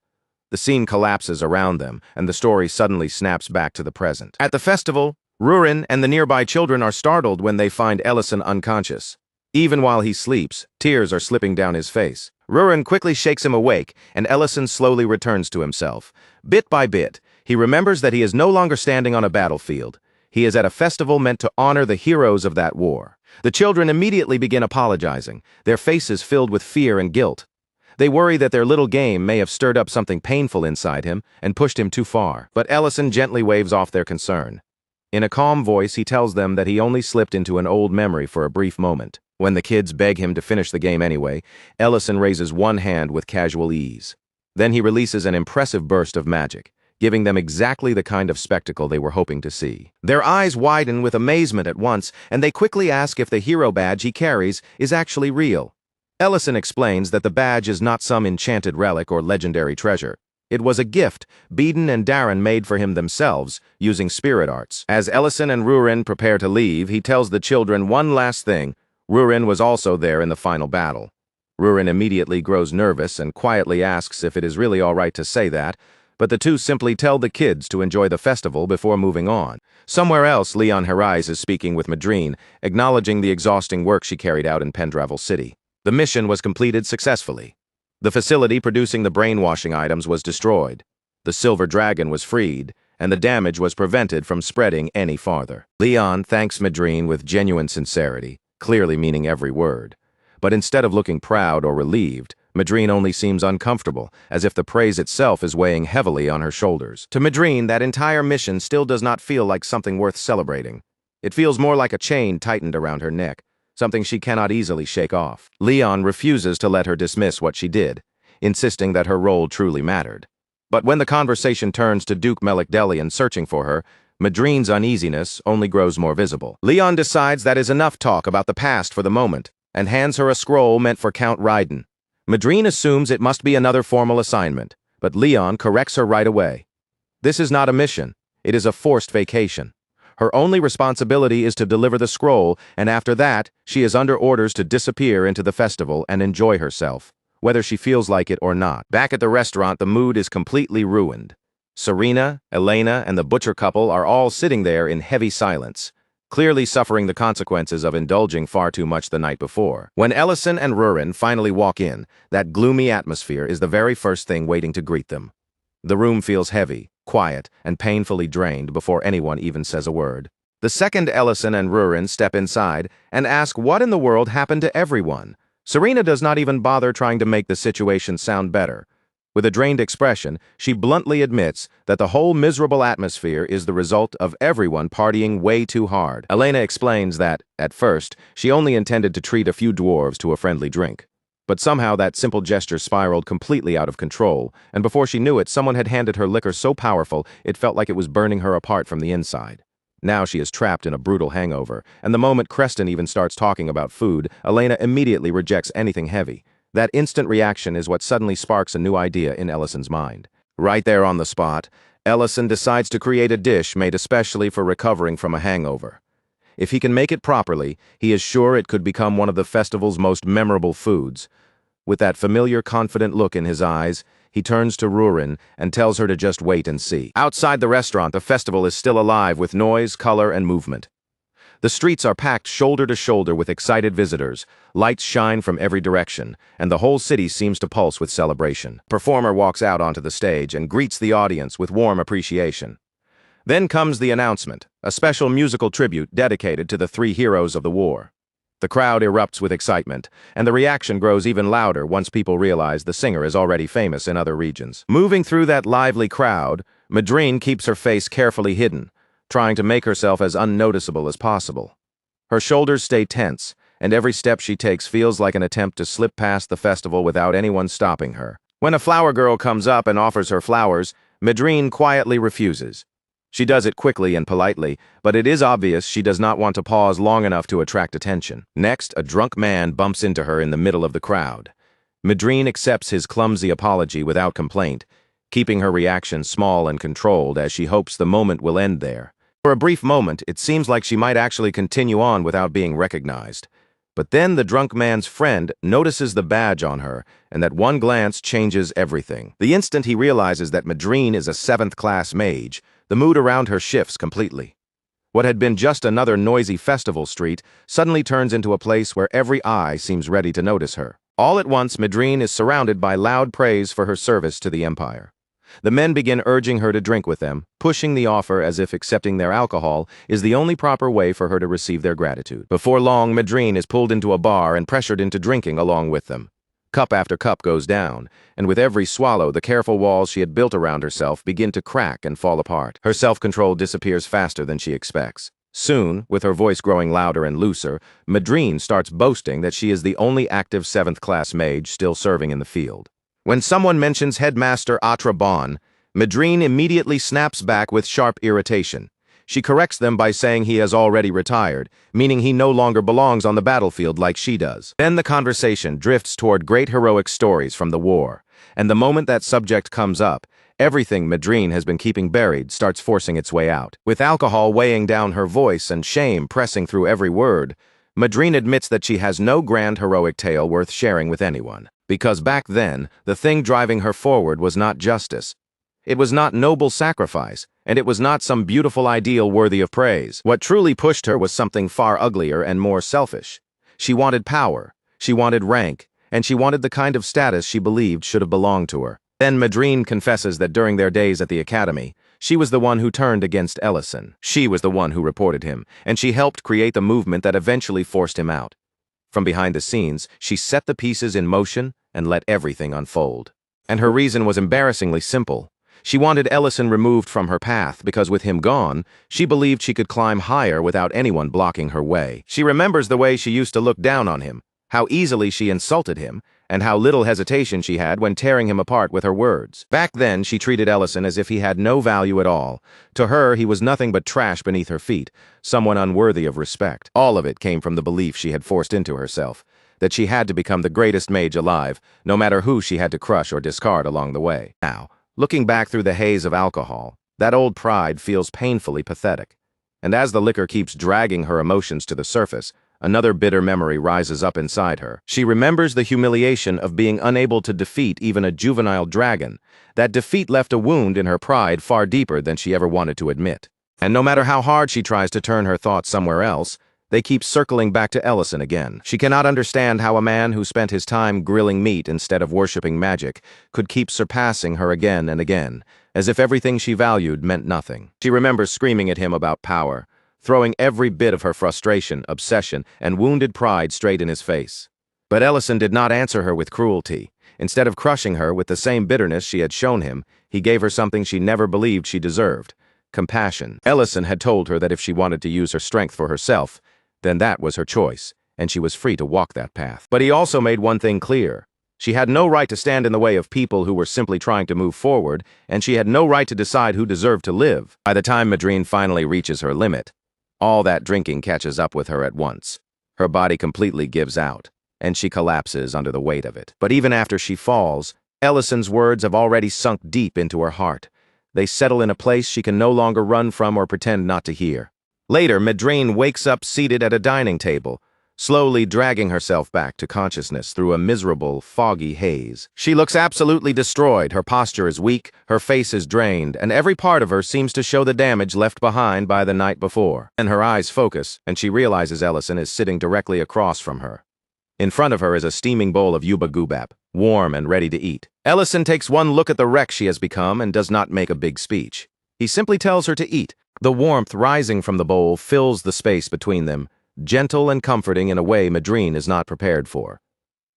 The scene collapses around them, and the story suddenly snaps back to the present. At the festival, Rurin and the nearby children are startled when they find Ellison unconscious. Even while he sleeps, tears are slipping down his face. Rurin quickly shakes him awake, and Ellison slowly returns to himself. Bit by bit, he remembers that he is no longer standing on a battlefield. He is at a festival meant to honor the heroes of that war. The children immediately begin apologizing, their faces filled with fear and guilt. They worry that their little game may have stirred up something painful inside him and pushed him too far. But Ellison gently waves off their concern. In a calm voice, he tells them that he only slipped into an old memory for a brief moment. When the kids beg him to finish the game anyway, Ellison raises one hand with casual ease. Then he releases an impressive burst of magic, giving them exactly the kind of spectacle they were hoping to see. Their eyes widen with amazement at once, and they quickly ask if the hero badge he carries is actually real. Ellison explains that the badge is not some enchanted relic or legendary treasure. It was a gift Beeden and Darren made for him themselves, using spirit arts. As Ellison and Rurin prepare to leave, he tells the children one last thing. Rurin was also there in the final battle. Rurin immediately grows nervous and quietly asks if it is really all right to say that, but the two simply tell the kids to enjoy the festival before moving on. Somewhere else, Leon Harais is speaking with Madrine, acknowledging the exhausting work she carried out in Pendravel City. The mission was completed successfully. The facility producing the brainwashing items was destroyed. The silver dragon was freed, and the damage was prevented from spreading any farther. Leon thanks Madrine with genuine sincerity, clearly meaning every word. But instead of looking proud or relieved, Madrine only seems uncomfortable, as if the praise itself is weighing heavily on her shoulders. To Madrine, that entire mission still does not feel like something worth celebrating. It feels more like a chain tightened around her neck, something she cannot easily shake off. Leon refuses to let her dismiss what she did, insisting that her role truly mattered. But when the conversation turns to Duke Melikdelian searching for her, Madrine's uneasiness only grows more visible. Leon decides that is enough talk about the past for the moment, and hands her a scroll meant for Count Ryden. Madrine assumes it must be another formal assignment, but Leon corrects her right away. This is not a mission, it is a forced vacation. Her only responsibility is to deliver the scroll, and after that, she is under orders to disappear into the festival and enjoy herself, whether she feels like it or not. Back at the restaurant, the mood is completely ruined. Serena, Elena, and the butcher couple are all sitting there in heavy silence, clearly suffering the consequences of indulging far too much the night before. When Ellison and Rurin finally walk in, that gloomy atmosphere is the very first thing waiting to greet them. The room feels heavy, quiet, and painfully drained before anyone even says a word. The second Ellison and Rurin step inside and ask what in the world happened to everyone. Serena does not even bother trying to make the situation sound better. With a drained expression, she bluntly admits that the whole miserable atmosphere is the result of everyone partying way too hard. Elena explains that, at first, she only intended to treat a few dwarves to a friendly drink. But somehow that simple gesture spiraled completely out of control, and before she knew it, someone had handed her liquor so powerful it felt like it was burning her apart from the inside. Now she is trapped in a brutal hangover, and the moment Creston even starts talking about food, Elena immediately rejects anything heavy. That instant reaction is what suddenly sparks a new idea in Ellison's mind. Right there on the spot, Ellison decides to create a dish made especially for recovering from a hangover. If he can make it properly, he is sure it could become one of the festival's most memorable foods. With that familiar, confident look in his eyes, he turns to Rurin and tells her to just wait and see. Outside the restaurant, the festival is still alive with noise, color, and movement. The streets are packed shoulder to shoulder with excited visitors, lights shine from every direction, and the whole city seems to pulse with celebration. A performer walks out onto the stage and greets the audience with warm appreciation. Then comes the announcement, a special musical tribute dedicated to the three heroes of the war. The crowd erupts with excitement, and the reaction grows even louder once people realize the singer is already famous in other regions. Moving through that lively crowd, Madrine keeps her face carefully hidden, trying to make herself as unnoticeable as possible. Her shoulders stay tense, and every step she takes feels like an attempt to slip past the festival without anyone stopping her. When a flower girl comes up and offers her flowers, Madrine quietly refuses. She does it quickly and politely, but it is obvious she does not want to pause long enough to attract attention. Next, a drunk man bumps into her in the middle of the crowd. Madrine accepts his clumsy apology without complaint, keeping her reaction small and controlled as she hopes the moment will end there. For a brief moment, it seems like she might actually continue on without being recognized. But then the drunk man's friend notices the badge on her, and that one glance changes everything. The instant he realizes that Madrine is a 7th-class mage, the mood around her shifts completely. What had been just another noisy festival street suddenly turns into a place where every eye seems ready to notice her. All at once, Madrine is surrounded by loud praise for her service to the Empire. The men begin urging her to drink with them, pushing the offer as if accepting their alcohol is the only proper way for her to receive their gratitude. Before long, Madrine is pulled into a bar and pressured into drinking along with them. Cup after cup goes down, and with every swallow, the careful walls she had built around herself begin to crack and fall apart. Her self-control disappears faster than she expects. Soon, with her voice growing louder and looser, Madrine starts boasting that she is the only active 7th-class mage still serving in the field. When someone mentions Headmaster Atra Bon, Madrine immediately snaps back with sharp irritation. She corrects them by saying he has already retired, meaning he no longer belongs on the battlefield like she does. Then the conversation drifts toward great heroic stories from the war, and the moment that subject comes up, everything Madrine has been keeping buried starts forcing its way out. With alcohol weighing down her voice and shame pressing through every word, Madrine admits that she has no grand heroic tale worth sharing with anyone. Because back then, the thing driving her forward was not justice. It was not noble sacrifice, and it was not some beautiful ideal worthy of praise. What truly pushed her was something far uglier and more selfish. She wanted power, she wanted rank, and she wanted the kind of status she believed should have belonged to her. Then Madrine confesses that during their days at the academy, she was the one who turned against Ellison. She was the one who reported him, and she helped create the movement that eventually forced him out. From behind the scenes, she set the pieces in motion and let everything unfold. And her reason was embarrassingly simple. She wanted Ellison removed from her path because with him gone, she believed she could climb higher without anyone blocking her way. She remembers the way she used to look down on him, how easily she insulted him, and how little hesitation she had when tearing him apart with her words. Back then, she treated Ellison as if he had no value at all. To her, he was nothing but trash beneath her feet, someone unworthy of respect. All of it came from the belief she had forced into herself, that she had to become the greatest mage alive, no matter who she had to crush or discard along the way. Now, looking back through the haze of alcohol, that old pride feels painfully pathetic. And as the liquor keeps dragging her emotions to the surface, another bitter memory rises up inside her. She remembers the humiliation of being unable to defeat even a juvenile dragon. That defeat left a wound in her pride far deeper than she ever wanted to admit. And no matter how hard she tries to turn her thoughts somewhere else, they keep circling back to Ellison again. She cannot understand how a man who spent his time grilling meat instead of worshipping magic could keep surpassing her again and again, as if everything she valued meant nothing. She remembers screaming at him about power, throwing every bit of her frustration, obsession, and wounded pride straight in his face. But Ellison did not answer her with cruelty. Instead of crushing her with the same bitterness she had shown him, he gave her something she never believed she deserved: compassion. Ellison had told her that if she wanted to use her strength for herself, then that was her choice, and she was free to walk that path. But he also made one thing clear. She had no right to stand in the way of people who were simply trying to move forward, and she had no right to decide who deserved to live. By the time Madrine finally reaches her limit, all that drinking catches up with her at once. Her body completely gives out, and she collapses under the weight of it. But even after she falls, Ellison's words have already sunk deep into her heart. They settle in a place she can no longer run from or pretend not to hear. Later, Madrine wakes up seated at a dining table, slowly dragging herself back to consciousness through a miserable, foggy haze. She looks absolutely destroyed. Her posture is weak, her face is drained, and every part of her seems to show the damage left behind by the night before. And her eyes focus, and she realizes Ellison is sitting directly across from her. In front of her is a steaming bowl of yuba gubap, warm and ready to eat. Ellison takes one look at the wreck she has become and does not make a big speech. He simply tells her to eat. The warmth rising from the bowl fills the space between them, gentle and comforting in a way Madrine is not prepared for.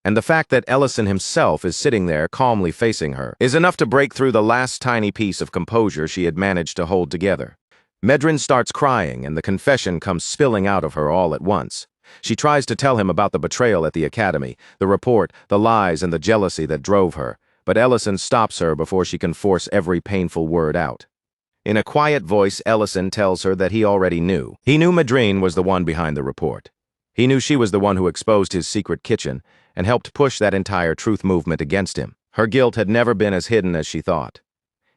And the fact that Ellison himself is sitting there calmly facing her is enough to break through the last tiny piece of composure she had managed to hold together. Madrine starts crying, and the confession comes spilling out of her all at once. She tries to tell him about the betrayal at the academy, the report, the lies, and the jealousy that drove her, but Ellison stops her before she can force every painful word out. In a quiet voice, Ellison tells her that he already knew. He knew Madrine was the one behind the report. He knew she was the one who exposed his secret kitchen and helped push that entire truth movement against him. Her guilt had never been as hidden as she thought.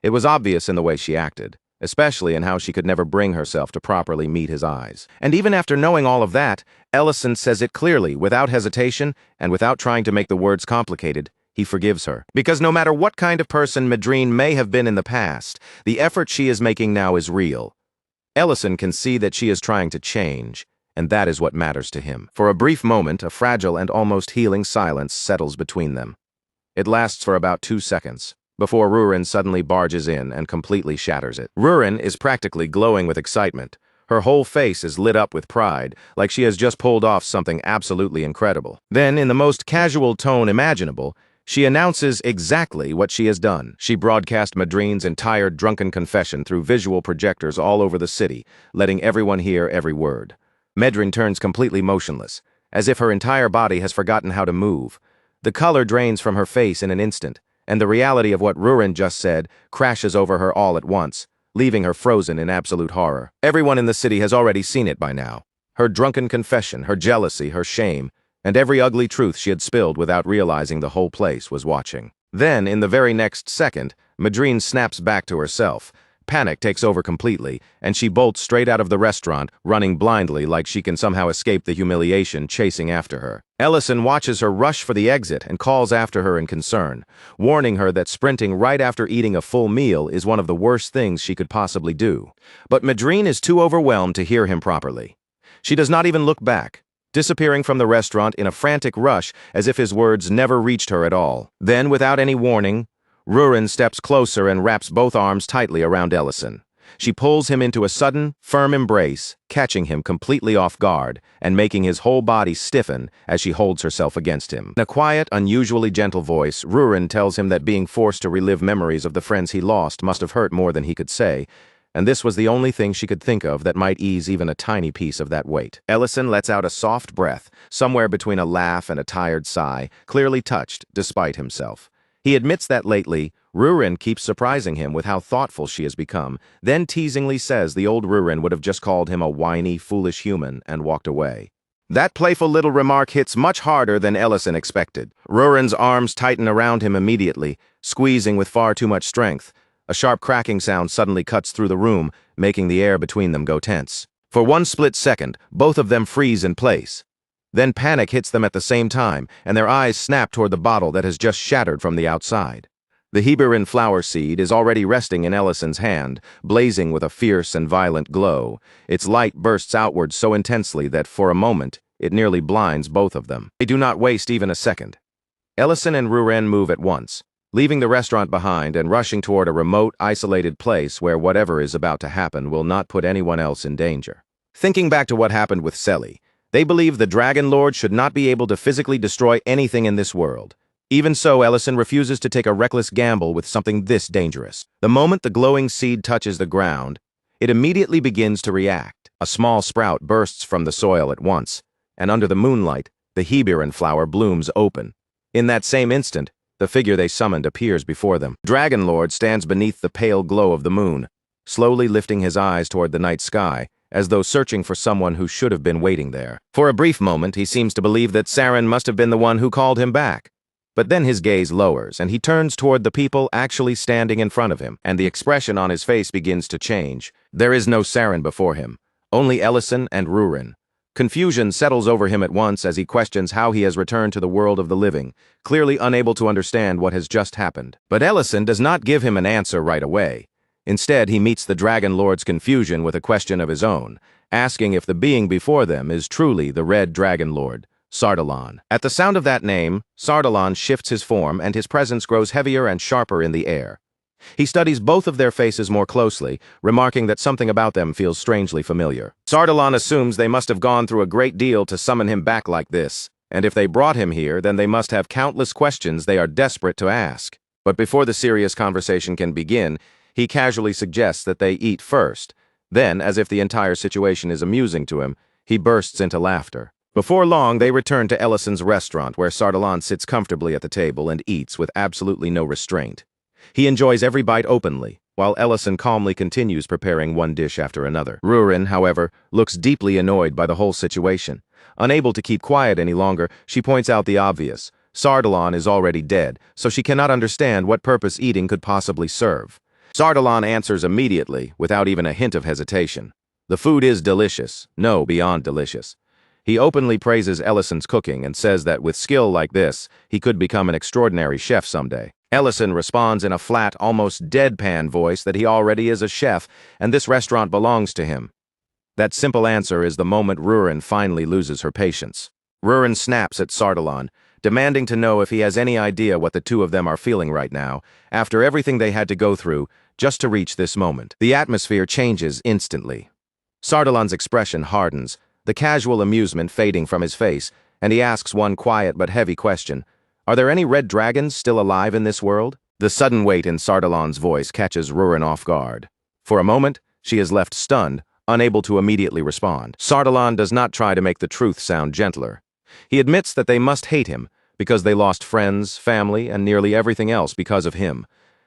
It was obvious in the way she acted, especially in how she could never bring herself to properly meet his eyes. And even after knowing all of that, Ellison says it clearly, without hesitation, and without trying to make the words complicated. He forgives her. Because no matter what kind of person Madrine may have been in the past, the effort she is making now is real. Ellison can see that she is trying to change, and that is what matters to him. For a brief moment, a fragile and almost healing silence settles between them. It lasts for about 2 seconds, before Rurin suddenly barges in and completely shatters it. Rurin is practically glowing with excitement. Her whole face is lit up with pride, like she has just pulled off something absolutely incredible. Then, in the most casual tone imaginable, she announces exactly what she has done. She broadcast Madrine's entire drunken confession through visual projectors all over the city, letting everyone hear every word. Madrine turns completely motionless, as if her entire body has forgotten how to move. The color drains from her face in an instant, and the reality of what Rurin just said crashes over her all at once, leaving her frozen in absolute horror. Everyone in the city has already seen it by now. Her drunken confession, her jealousy, her shame, and every ugly truth she had spilled without realizing the whole place was watching. Then, in the very next second, Madrine snaps back to herself. Panic takes over completely, and she bolts straight out of the restaurant, running blindly like she can somehow escape the humiliation chasing after her. Ellison watches her rush for the exit and calls after her in concern, warning her that sprinting right after eating a full meal is one of the worst things she could possibly do. But Madrine is too overwhelmed to hear him properly. She does not even look back, disappearing from the restaurant in a frantic rush as if his words never reached her at all. Then, without any warning, Rurin steps closer and wraps both arms tightly around Ellison. She pulls him into a sudden, firm embrace, catching him completely off guard and making his whole body stiffen as she holds herself against him. In a quiet, unusually gentle voice, Rurin tells him that being forced to relive memories of the friends he lost must have hurt more than he could say, and this was the only thing she could think of that might ease even a tiny piece of that weight. Ellison lets out a soft breath, somewhere between a laugh and a tired sigh, clearly touched despite himself. He admits that lately, Rurin keeps surprising him with how thoughtful she has become, then teasingly says the old Rurin would have just called him a whiny, foolish human and walked away. That playful little remark hits much harder than Ellison expected. Rurin's arms tighten around him immediately, squeezing with far too much strength. A sharp cracking sound suddenly cuts through the room, making the air between them go tense. For one split second, both of them freeze in place. Then panic hits them at the same time, and their eyes snap toward the bottle that has just shattered from the outside. The Heberin flower seed is already resting in Ellison's hand, blazing with a fierce and violent glow. Its light bursts outward so intensely that, for a moment, it nearly blinds both of them. They do not waste even a second. Ellison and Rurin move at once, leaving the restaurant behind and rushing toward a remote, isolated place where whatever is about to happen will not put anyone else in danger. Thinking back to what happened with Selly, they believe the Dragon Lord should not be able to physically destroy anything in this world. Even so, Ellison refuses to take a reckless gamble with something this dangerous. The moment the glowing seed touches the ground, it immediately begins to react. A small sprout bursts from the soil at once, and under the moonlight, the Heberin flower blooms open. In that same instant, the figure they summoned appears before them. Dragon Lord stands beneath the pale glow of the moon, slowly lifting his eyes toward the night sky, as though searching for someone who should have been waiting there. For a brief moment, he seems to believe that Saren must have been the one who called him back. But then his gaze lowers, and he turns toward the people actually standing in front of him, and the expression on his face begins to change. There is no Saren before him, only Ellison and Rurin. Confusion settles over him at once as he questions how he has returned to the world of the living, clearly unable to understand what has just happened. But Ellison does not give him an answer right away. Instead, he meets the Dragon Lord's confusion with a question of his own, asking if the being before them is truly the Red Dragon Lord, Sardalan. At the sound of that name, Sardalan shifts his form and his presence grows heavier and sharper in the air. He studies both of their faces more closely, remarking that something about them feels strangely familiar. Sardalan assumes they must have gone through a great deal to summon him back like this, and if they brought him here, then they must have countless questions they are desperate to ask. But before the serious conversation can begin, he casually suggests that they eat first. Then, as if the entire situation is amusing to him, he bursts into laughter. Before long, they return to Ellison's restaurant, where Sardalan sits comfortably at the table and eats with absolutely no restraint. He enjoys every bite openly, while Ellison calmly continues preparing one dish after another. Rurin, however, looks deeply annoyed by the whole situation. Unable to keep quiet any longer, she points out the obvious. Sardalan is already dead, so she cannot understand what purpose eating could possibly serve. Sardalan answers immediately, without even a hint of hesitation. The food is delicious, no, beyond delicious. He openly praises Ellison's cooking and says that with skill like this, he could become an extraordinary chef someday. Ellison responds in a flat, almost deadpan voice that he already is a chef, and this restaurant belongs to him. That simple answer is the moment Rurin finally loses her patience. Rurin snaps at Sardalan, demanding to know if he has any idea what the two of them are feeling right now, after everything they had to go through, just to reach this moment. The atmosphere changes instantly. Sardalan's expression hardens, the casual amusement fading from his face, and he asks one quiet but heavy question. Are there any red dragons still alive in this world? The sudden weight in Sardalan's voice catches Rurin off guard. For a moment, she is left stunned, unable to immediately respond. Sardalan does not try to make the truth sound gentler. He admits that they must hate him, because they lost friends, family, and nearly everything else because of him.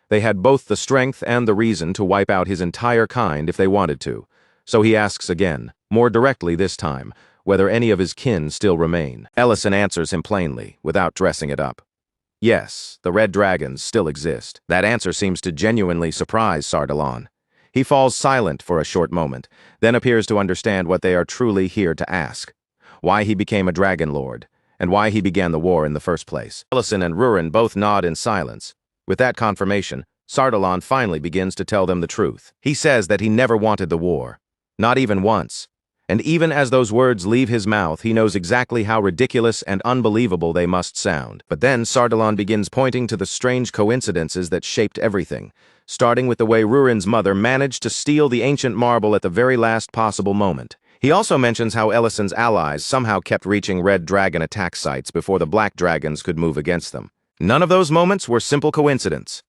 They had both the strength and the reason to wipe out his entire kind if they wanted to. So he asks again, more directly this time, whether any of his kin still remain. Ellison answers him plainly, without dressing it up. Yes, the red dragons still exist. That answer seems to genuinely surprise Sardalan. He falls silent for a short moment, then appears to understand what they are truly here to ask. Why he became a dragon lord, and why he began the war in the first place. Ellison and Rurin both nod in silence. With that confirmation, Sardalan finally begins to tell them the truth. He says that he never wanted the war. Not even once. And even as those words leave his mouth, he knows exactly how ridiculous and unbelievable they must sound. But then Sardalan begins pointing to the strange coincidences that shaped everything, starting with the way Rurin's mother managed to steal the ancient marble at the very last possible moment. He also mentions how Ellison's allies somehow kept reaching red dragon attack sites before the black dragons could move against them. None of those moments were simple coincidence.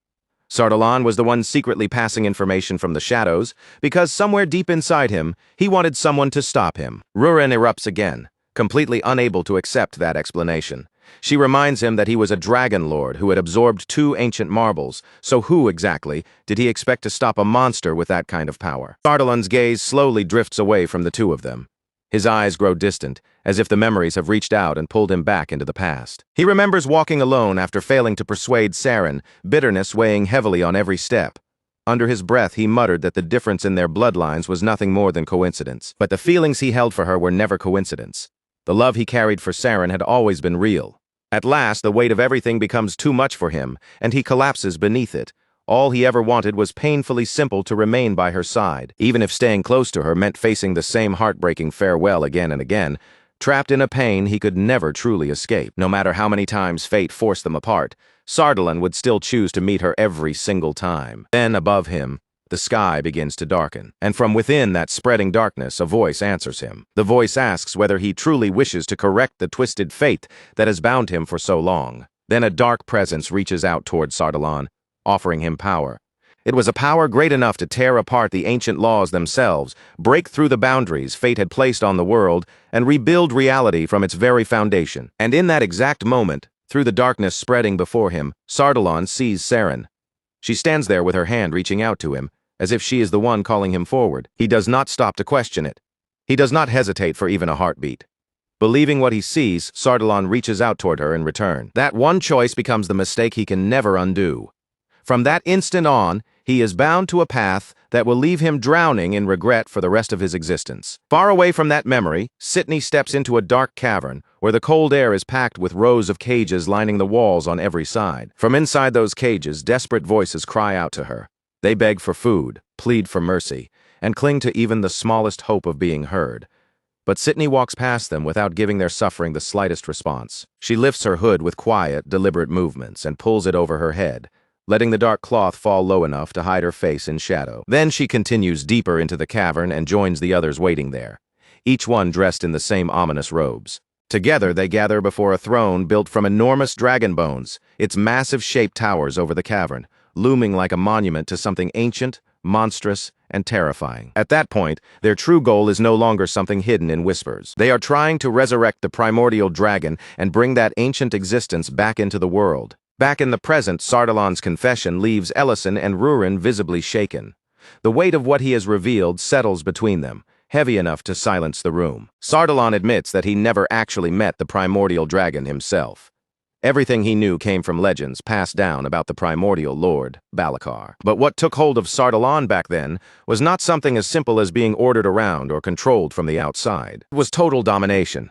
Sardalan was the one secretly passing information from the shadows, because somewhere deep inside him, he wanted someone to stop him. Rurin erupts again, completely unable to accept that explanation. She reminds him that he was a dragon lord who had absorbed 2 ancient marbles, so who, exactly, did he expect to stop a monster with that kind of power? Sardalan's gaze slowly drifts away from the two of them. His eyes grow distant, as if the memories have reached out and pulled him back into the past. He remembers walking alone after failing to persuade Saren, bitterness weighing heavily on every step. Under his breath, he muttered that the difference in their bloodlines was nothing more than coincidence. But the feelings he held for her were never coincidence. The love he carried for Saren had always been real. At last, the weight of everything becomes too much for him, and he collapses beneath it. All he ever wanted was painfully simple to remain by her side, even if staying close to her meant facing the same heartbreaking farewell again and again. Trapped in a pain he could never truly escape. No matter how many times fate forced them apart, Sardalan would still choose to meet her every single time. Then, above him, the sky begins to darken, and from within that spreading darkness, a voice answers him. The voice asks whether he truly wishes to correct the twisted fate that has bound him for so long. Then a dark presence reaches out toward Sardalan, offering him power. It was a power great enough to tear apart the ancient laws themselves, break through the boundaries fate had placed on the world, and rebuild reality from its very foundation. And in that exact moment, through the darkness spreading before him, Sardalan sees Saren. She stands there with her hand reaching out to him, as if she is the one calling him forward. He does not stop to question it. He does not hesitate for even a heartbeat. Believing what he sees, Sardalan reaches out toward her in return. That one choice becomes the mistake he can never undo. From that instant on, he is bound to a path that will leave him drowning in regret for the rest of his existence. Far away from that memory, Sitney steps into a dark cavern, where the cold air is packed with rows of cages lining the walls on every side. From inside those cages, desperate voices cry out to her. They beg for food, plead for mercy, and cling to even the smallest hope of being heard. But Sitney walks past them without giving their suffering the slightest response. She lifts her hood with quiet, deliberate movements and pulls it over her head, letting the dark cloth fall low enough to hide her face in shadow. Then she continues deeper into the cavern and joins the others waiting there, each one dressed in the same ominous robes. Together they gather before a throne built from enormous dragon bones. Its massive shape towers over the cavern, looming like a monument to something ancient, monstrous, and terrifying. At that point, their true goal is no longer something hidden in whispers. They are trying to resurrect the primordial dragon and bring that ancient existence back into the world. Back in the present, Sardalan's confession leaves Ellison and Rurin visibly shaken. The weight of what he has revealed settles between them, heavy enough to silence the room. Sardalan admits that he never actually met the primordial dragon himself. Everything he knew came from legends passed down about the primordial lord, Balakar. But what took hold of Sardalan back then was not something as simple as being ordered around or controlled from the outside. It was total domination.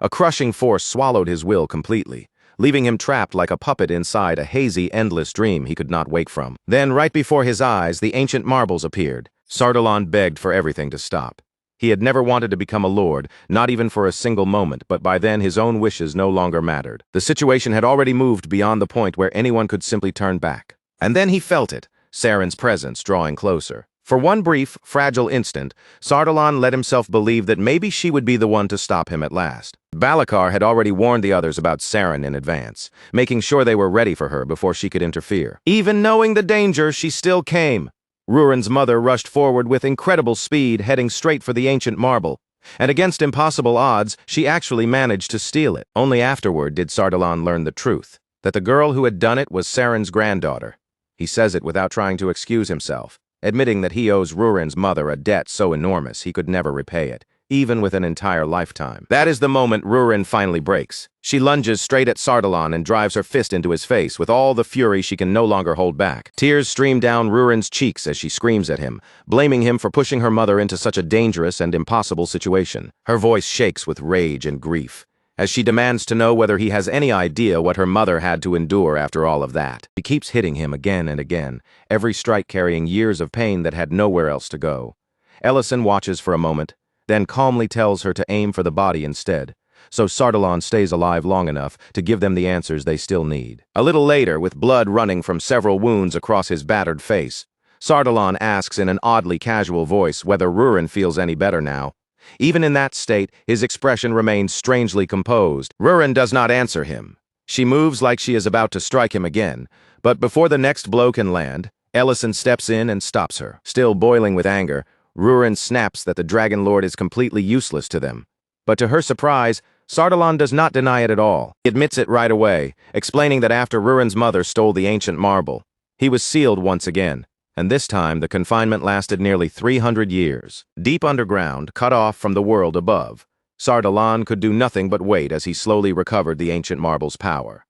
A crushing force swallowed his will completely, leaving him trapped like a puppet inside a hazy, endless dream he could not wake from. Then, right before his eyes, the ancient marbles appeared. Sardalan begged for everything to stop. He had never wanted to become a lord, not even for a single moment, but by then his own wishes no longer mattered. The situation had already moved beyond the point where anyone could simply turn back. And then he felt it, Saren's presence drawing closer. For one brief, fragile instant, Sardalan let himself believe that maybe she would be the one to stop him at last. Balakar had already warned the others about Saren in advance, making sure they were ready for her before she could interfere. Even knowing the danger, she still came. Rurin's mother rushed forward with incredible speed, heading straight for the ancient marble. And against impossible odds, she actually managed to steal it. Only afterward did Sardalan learn the truth, that the girl who had done it was Saren's granddaughter. He says it without trying to excuse himself, admitting that he owes Rurin's mother a debt so enormous he could never repay it, even with an entire lifetime. That is the moment Rurin finally breaks. She lunges straight at Sardalan and drives her fist into his face with all the fury she can no longer hold back. Tears stream down Rurin's cheeks as she screams at him, blaming him for pushing her mother into such a dangerous and impossible situation. Her voice shakes with rage and grief, as she demands to know whether he has any idea what her mother had to endure after all of that. She keeps hitting him again and again, every strike carrying years of pain that had nowhere else to go. Ellison watches for a moment, then calmly tells her to aim for the body instead, so Sardalan stays alive long enough to give them the answers they still need. A little later, with blood running from several wounds across his battered face, Sardalan asks in an oddly casual voice whether Rurin feels any better now. Even in that state, his expression remains strangely composed. Rurin does not answer him. She moves like she is about to strike him again, but before the next blow can land, Ellison steps in and stops her. Still boiling with anger, Rurin snaps that the Dragon Lord is completely useless to them. But to her surprise, Sardalan does not deny it at all. He admits it right away, explaining that after Rurin's mother stole the ancient marble, he was sealed once again, and this time the confinement lasted nearly 300 years. Deep underground, cut off from the world above, Sardalan could do nothing but wait as he slowly recovered the ancient marble's power.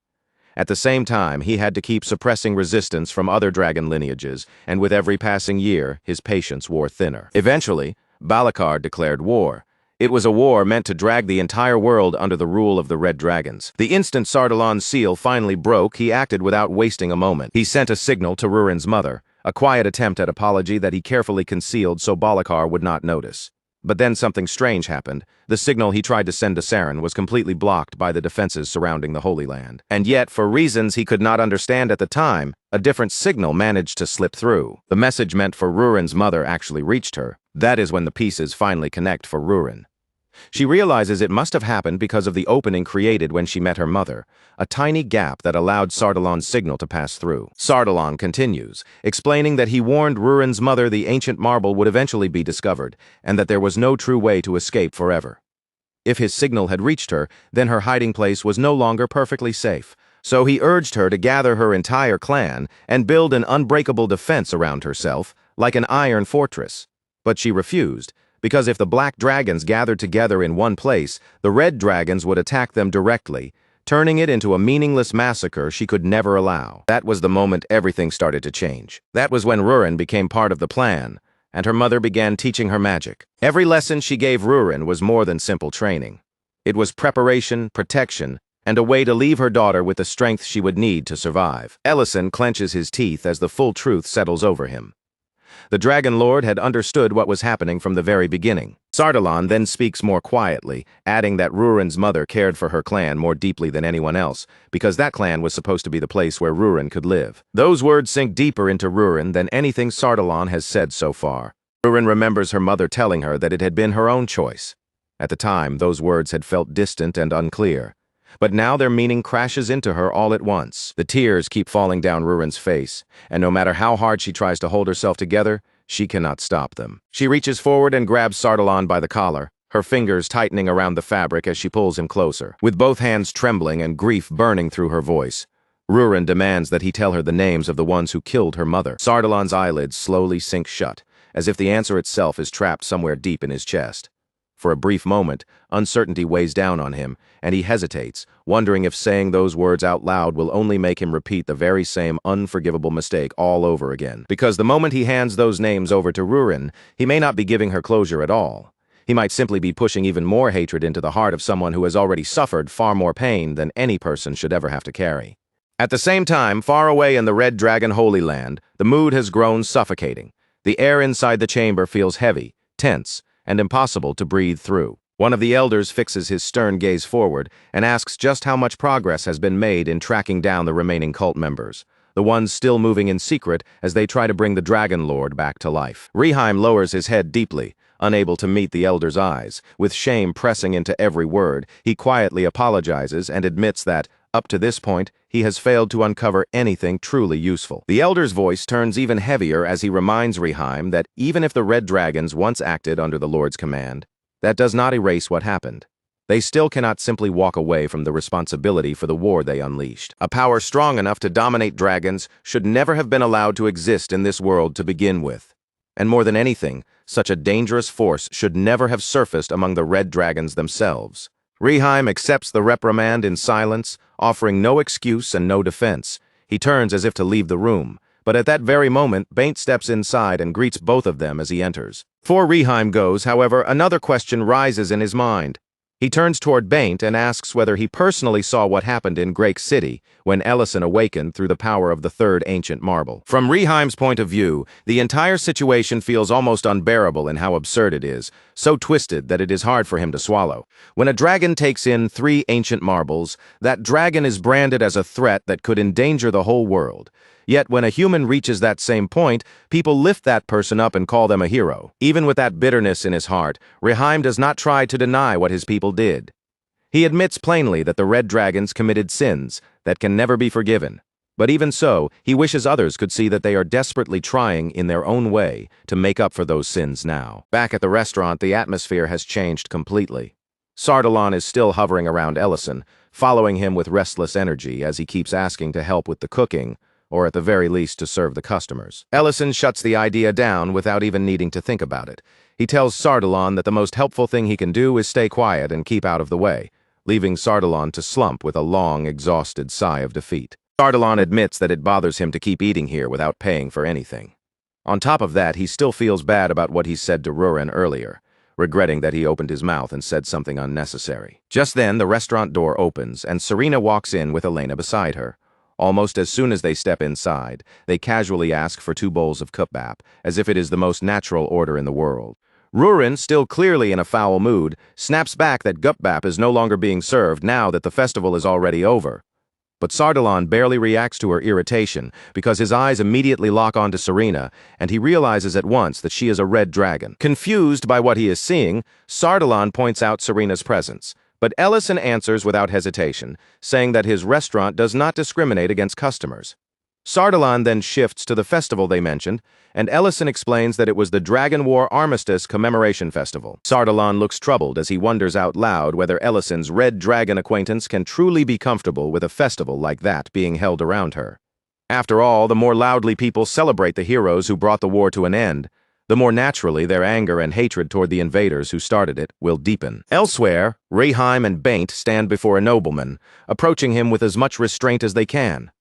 At the same time, he had to keep suppressing resistance from other dragon lineages, and with every passing year, his patience wore thinner. Eventually, Balakar declared war. It was a war meant to drag the entire world under the rule of the Red Dragons. The instant Sardalan's seal finally broke, he acted without wasting a moment. He sent a signal to Rurin's mother, a quiet attempt at apology that he carefully concealed so Balakar would not notice. But then something strange happened. The signal he tried to send to Saren was completely blocked by the defenses surrounding the Holy Land. And yet, for reasons he could not understand at the time, a different signal managed to slip through. The message meant for Rurin's mother actually reached her. That is when the pieces finally connect for Rurin. She realizes it must have happened because of the opening created when she met her mother, a tiny gap that allowed Sardalan's signal to pass through. Sardalan continues, explaining that he warned Rurin's mother the ancient marble would eventually be discovered, and that there was no true way to escape forever. If his signal had reached her, then her hiding place was no longer perfectly safe, so he urged her to gather her entire clan and build an unbreakable defense around herself, like an iron fortress. But she refused, because if the black dragons gathered together in one place, the red dragons would attack them directly, turning it into a meaningless massacre she could never allow. That was the moment everything started to change. That was when Rurin became part of the plan, and her mother began teaching her magic. Every lesson she gave Rurin was more than simple training. It was preparation, protection, and a way to leave her daughter with the strength she would need to survive. Ellison clenches his teeth as the full truth settles over him. The Dragon Lord had understood what was happening from the very beginning. Sardalan then speaks more quietly, adding that Rurin's mother cared for her clan more deeply than anyone else, because that clan was supposed to be the place where Rurin could live. Those words sink deeper into Rurin than anything Sardalan has said so far. Rurin remembers her mother telling her that it had been her own choice. At the time, those words had felt distant and unclear. But now their meaning crashes into her all at once. The tears keep falling down Rurin's face, and no matter how hard she tries to hold herself together, she cannot stop them. She reaches forward and grabs Sardalan by the collar, her fingers tightening around the fabric as she pulls him closer. With both hands trembling and grief burning through her voice, Rurin demands that he tell her the names of the ones who killed her mother. Sardalan's eyelids slowly sink shut, as if the answer itself is trapped somewhere deep in his chest. For a brief moment, uncertainty weighs down on him, and he hesitates, wondering if saying those words out loud will only make him repeat the very same unforgivable mistake all over again. Because the moment he hands those names over to Rurin, he may not be giving her closure at all. He might simply be pushing even more hatred into the heart of someone who has already suffered far more pain than any person should ever have to carry. At the same time, far away in the Red Dragon Holy Land, the mood has grown suffocating. The air inside the chamber feels heavy, tense, and impossible to breathe through. One of the elders fixes his stern gaze forward and asks just how much progress has been made in tracking down the remaining cult members, the ones still moving in secret as they try to bring the Dragon Lord back to life. Reheim lowers his head deeply, unable to meet the elder's eyes. With shame pressing into every word, he quietly apologizes and admits that, up to this point, he has failed to uncover anything truly useful. The elder's voice turns even heavier as he reminds Reheim that even if the Red Dragons once acted under the Lord's command, that does not erase what happened. They still cannot simply walk away from the responsibility for the war they unleashed. A power strong enough to dominate dragons should never have been allowed to exist in this world to begin with. And more than anything, such a dangerous force should never have surfaced among the red dragons themselves. Reheim accepts the reprimand in silence, offering no excuse and no defense. He turns as if to leave the room, but at that very moment, Baint steps inside and greets both of them as he enters. Before Reheim goes, however, another question rises in his mind. He turns toward Baint and asks whether he personally saw what happened in Grake City when Ellison awakened through the power of the third ancient marble. From Reheim's point of view, the entire situation feels almost unbearable in how absurd it is, so twisted that it is hard for him to swallow. When a dragon takes in 3 ancient marbles, that dragon is branded as a threat that could endanger the whole world. Yet when a human reaches that same point, people lift that person up and call them a hero. Even with that bitterness in his heart, Reheim does not try to deny what his people did. He admits plainly that the red dragons committed sins that can never be forgiven. But even so, he wishes others could see that they are desperately trying in their own way to make up for those sins now. Back at the restaurant, the atmosphere has changed completely. Sardalan is still hovering around Ellison, following him with restless energy as he keeps asking to help with the cooking, or at the very least to serve the customers. Ellison shuts the idea down without even needing to think about it. He tells Sardalan that the most helpful thing he can do is stay quiet and keep out of the way, leaving Sardalan to slump with a long, exhausted sigh of defeat. Sardalan admits that it bothers him to keep eating here without paying for anything. On top of that, he still feels bad about what he said to Rurin earlier, regretting that he opened his mouth and said something unnecessary. Just then, the restaurant door opens, and Serena walks in with Elena beside her. Almost as soon as they step inside, they casually ask for 2 bowls of kebab, as if it is the most natural order in the world. Rurin, still clearly in a foul mood, snaps back that kebab is no longer being served now that the festival is already over. But Sardalan barely reacts to her irritation because his eyes immediately lock onto Serena, and he realizes at once that she is a red dragon. Confused by what he is seeing, Sardalan points out Serena's presence. But Ellison answers without hesitation, saying that his restaurant does not discriminate against customers. Sardalan then shifts to the festival they mentioned, and Ellison explains that it was the Dragon War Armistice Commemoration Festival. Sardalan looks troubled as he wonders out loud whether Ellison's red dragon acquaintance can truly be comfortable with a festival like that being held around her. After all, the more loudly people celebrate the heroes who brought the war to an end, the more naturally their anger and hatred toward the invaders who started it will deepen. Elsewhere, Reheim and Baint stand before a nobleman, approaching him with as much restraint as they can.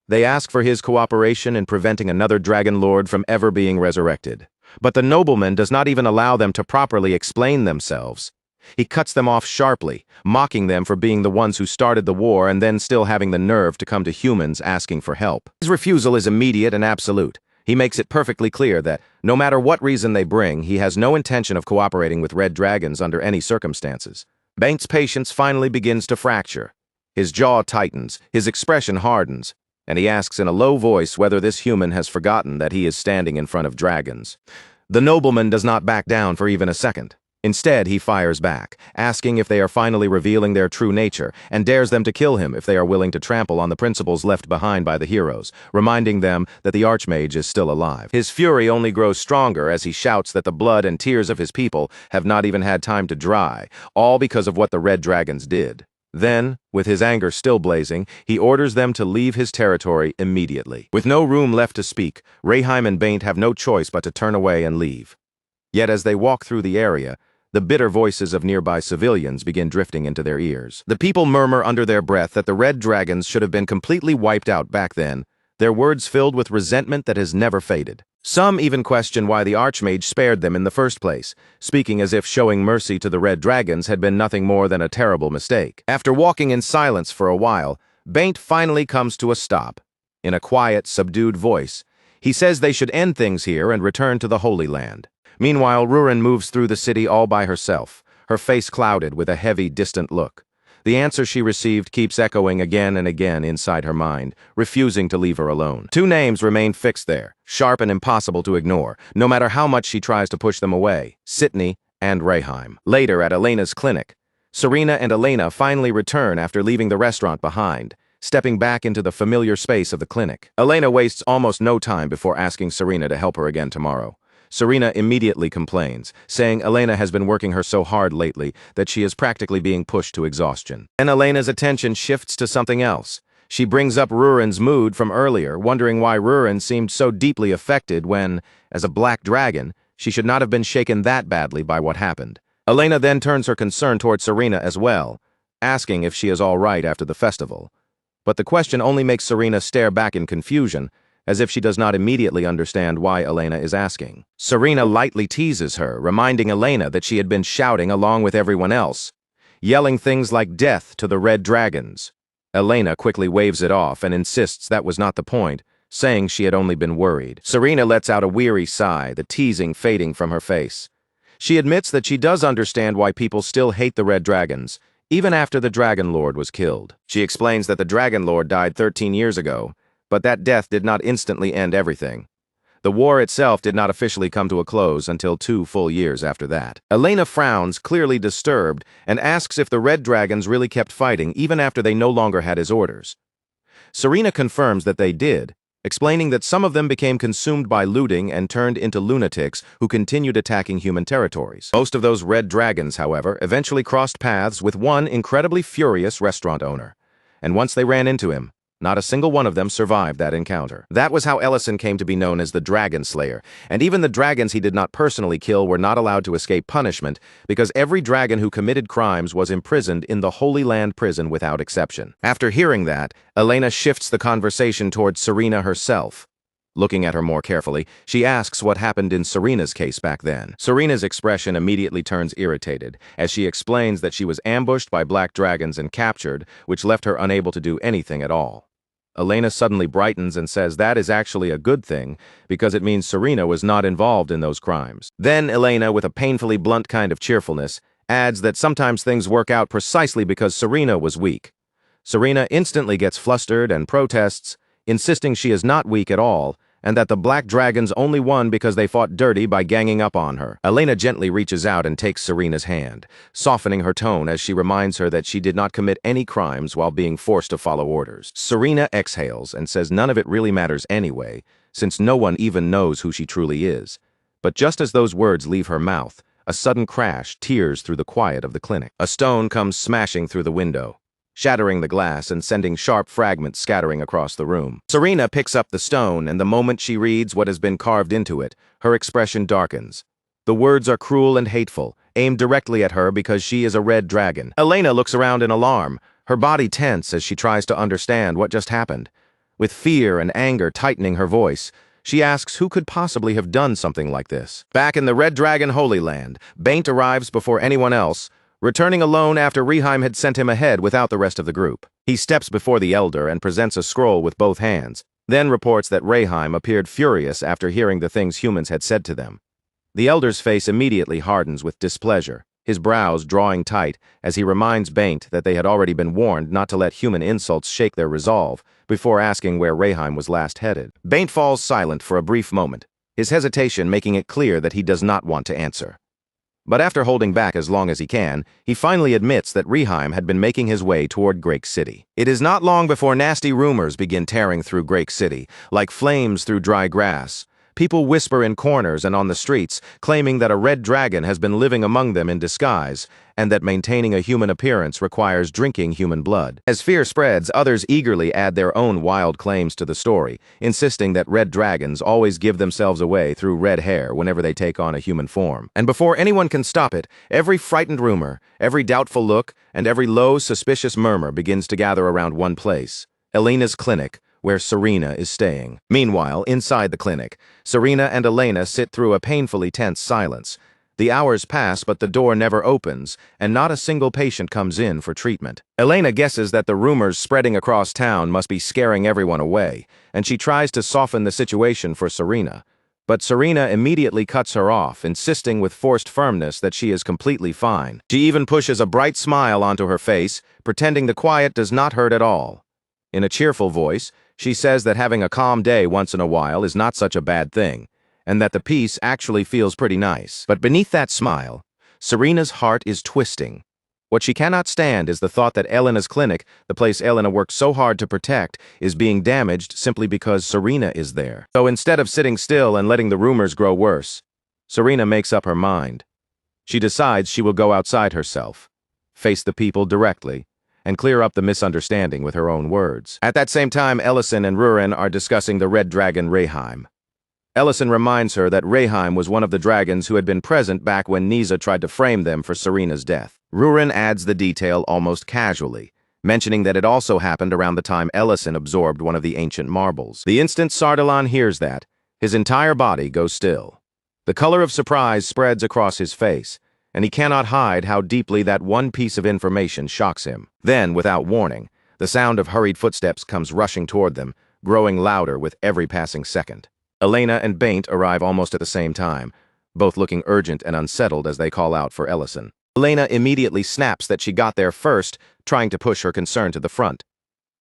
They ask for his cooperation in preventing another dragon lord from ever being resurrected. But the nobleman does not even allow them to properly explain themselves. He cuts them off sharply, mocking them for being the ones who started the war and then still having the nerve to come to humans asking for help. His refusal is immediate and absolute. He makes it perfectly clear that, no matter what reason they bring, he has no intention of cooperating with red dragons under any circumstances. Baint's patience finally begins to fracture. His jaw tightens, his expression hardens, and he asks in a low voice whether this human has forgotten that he is standing in front of dragons. The nobleman does not back down for even a second. Instead, he fires back, asking if they are finally revealing their true nature, and dares them to kill him if they are willing to trample on the principles left behind by the heroes, reminding them that the Archmage is still alive. His fury only grows stronger as he shouts that the blood and tears of his people have not even had time to dry, all because of what the red dragons did. Then, with his anger still blazing, he orders them to leave his territory immediately. With no room left to speak, Reheim and Baint have no choice but to turn away and leave. Yet as they walk through the area, the bitter voices of nearby civilians begin drifting into their ears. The people murmur under their breath that the red dragons should have been completely wiped out back then, their words filled with resentment that has never faded. Some even question why the Archmage spared them in the first place, speaking as if showing mercy to the red dragons had been nothing more than a terrible mistake. After walking in silence for a while, Baint finally comes to a stop. In a quiet, subdued voice, he says they should end things here and return to the Holy Land. Meanwhile, Rurin moves through the city all by herself, her face clouded with a heavy, distant look. The answer she received keeps echoing again and again inside her mind, refusing to leave her alone. 2 names remain fixed there, sharp and impossible to ignore, no matter how much she tries to push them away: Sitney and Reheim. Later, at Elena's clinic, Serena and Elena finally return after leaving the restaurant behind, stepping back into the familiar space of the clinic. Elena wastes almost no time before asking Serena to help her again tomorrow. Serena immediately complains, saying Elena has been working her so hard lately that she is practically being pushed to exhaustion. And Elena's attention shifts to something else. She brings up Rurin's mood from earlier, wondering why Rurin seemed so deeply affected when, as a black dragon, she should not have been shaken that badly by what happened. Elena then turns her concern toward Serena as well, asking if she is all right after the festival. But the question only makes Serena stare back in confusion, as if she does not immediately understand why Elena is asking. Serena lightly teases her, reminding Elena that she had been shouting along with everyone else, yelling things like death to the red dragons. Elena quickly waves it off and insists that was not the point, saying she had only been worried. Serena lets out a weary sigh, the teasing fading from her face. She admits that she does understand why people still hate the red dragons, even after the Dragon Lord was killed. She explains that the Dragon Lord died 13 years ago, but that death did not instantly end everything. The war itself did not officially come to a close until 2 full years after that. Elena frowns, clearly disturbed, and asks if the red dragons really kept fighting even after they no longer had his orders. Serena confirms that they did, explaining that some of them became consumed by looting and turned into lunatics who continued attacking human territories. Most of those red dragons, however, eventually crossed paths with one incredibly furious restaurant owner. And once they ran into him, not a single one of them survived that encounter. That was how Ellison came to be known as the Dragon Slayer, and even the dragons he did not personally kill were not allowed to escape punishment because every dragon who committed crimes was imprisoned in the Holy Land prison without exception. After hearing that, Elena shifts the conversation towards Serena herself. Looking at her more carefully, she asks what happened in Serena's case back then. Serena's expression immediately turns irritated, as she explains that she was ambushed by black dragons and captured, which left her unable to do anything at all. Elena suddenly brightens and says that is actually a good thing, because it means Serena was not involved in those crimes. Then Elena, with a painfully blunt kind of cheerfulness, adds that sometimes things work out precisely because Serena was weak. Serena instantly gets flustered and protests, insisting she is not weak at all, and that the black dragons only won because they fought dirty by ganging up on her. Elena gently reaches out and takes Serena's hand, softening her tone as she reminds her that she did not commit any crimes while being forced to follow orders. Serena exhales and says none of it really matters anyway, since no one even knows who she truly is. But just as those words leave her mouth, a sudden crash tears through the quiet of the clinic. A stone comes smashing through the window, shattering the glass and sending sharp fragments scattering across the room. Serena picks up the stone, and the moment she reads what has been carved into it, her expression darkens. The words are cruel and hateful, aimed directly at her because she is a red dragon. Elena looks around in alarm, her body tense as she tries to understand what just happened. With fear and anger tightening her voice, she asks who could possibly have done something like this. Back in the Red Dragon Holy Land, Baint arrives before anyone else, returning alone after Reheim had sent him ahead without the rest of the group. He steps before the elder and presents a scroll with both hands, then reports that Reheim appeared furious after hearing the things humans had said to them. The elder's face immediately hardens with displeasure, his brows drawing tight as he reminds Baint that they had already been warned not to let human insults shake their resolve, before asking where Reheim was last headed. Baint falls silent for a brief moment, his hesitation making it clear that he does not want to answer. But after holding back as long as he can, he finally admits that Reheim had been making his way toward Grake City. It is not long before nasty rumors begin tearing through Grake City, like flames through dry grass. People whisper in corners and on the streets, claiming that a red dragon has been living among them in disguise, and that maintaining a human appearance requires drinking human blood. As fear spreads, others eagerly add their own wild claims to the story, insisting that red dragons always give themselves away through red hair whenever they take on a human form. And before anyone can stop it, every frightened rumor, every doubtful look, and every low, suspicious murmur begins to gather around one place: Elena's clinic, where Serena is staying. Meanwhile, inside the clinic, Serena and Elena sit through a painfully tense silence. The hours pass, but the door never opens, and not a single patient comes in for treatment. Elena guesses that the rumors spreading across town must be scaring everyone away, and she tries to soften the situation for Serena. But Serena immediately cuts her off, insisting with forced firmness that she is completely fine. She even pushes a bright smile onto her face, pretending the quiet does not hurt at all. In a cheerful voice, she says that having a calm day once in a while is not such a bad thing, and that the peace actually feels pretty nice. But beneath that smile, Serena's heart is twisting. What she cannot stand is the thought that Elena's clinic, the place Elena worked so hard to protect, is being damaged simply because Serena is there. So instead of sitting still and letting the rumors grow worse, Serena makes up her mind. She decides she will go outside herself, face the people directly, and clear up the misunderstanding with her own words. At that same time, Ellison and Rurin are discussing the red dragon Reheim. Ellison reminds her that Reheim was one of the dragons who had been present back when Nisa tried to frame them for Serena's death. Rurin adds the detail almost casually, mentioning that it also happened around the time Ellison absorbed one of the ancient marbles. The instant Sardalan hears that, his entire body goes still. The color of surprise spreads across his face, and he cannot hide how deeply that one piece of information shocks him. Then, without warning, the sound of hurried footsteps comes rushing toward them, growing louder with every passing second. Elena and Baint arrive almost at the same time, both looking urgent and unsettled as they call out for Ellison. Elena immediately snaps that she got there first, trying to push her concern to the front.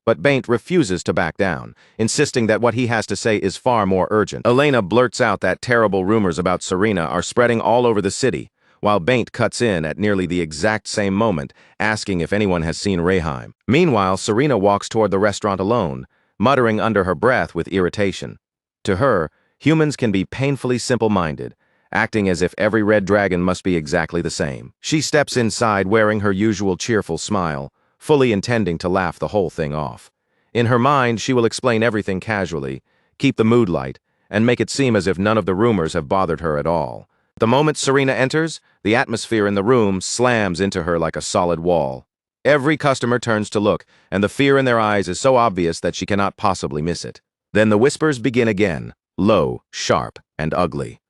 But Baint refuses to back down, insisting that what he has to say is far more urgent. Elena blurts out that terrible rumors about Serena are spreading all over the city, while Baint cuts in at nearly the exact same moment, asking if anyone has seen Reheim. Meanwhile, Serena walks toward the restaurant alone, muttering under her breath with irritation. To her, humans can be painfully simple-minded, acting as if every red dragon must be exactly the same. She steps inside wearing her usual cheerful smile, fully intending to laugh the whole thing off. In her mind, she will explain everything casually, keep the mood light, and make it seem as if none of the rumors have bothered her at all. The moment Serena enters, the atmosphere in the room slams into her like a solid wall. Every customer turns to look, and the fear in their eyes is so obvious that she cannot possibly miss it. Then the whispers begin again, low, sharp, and ugly.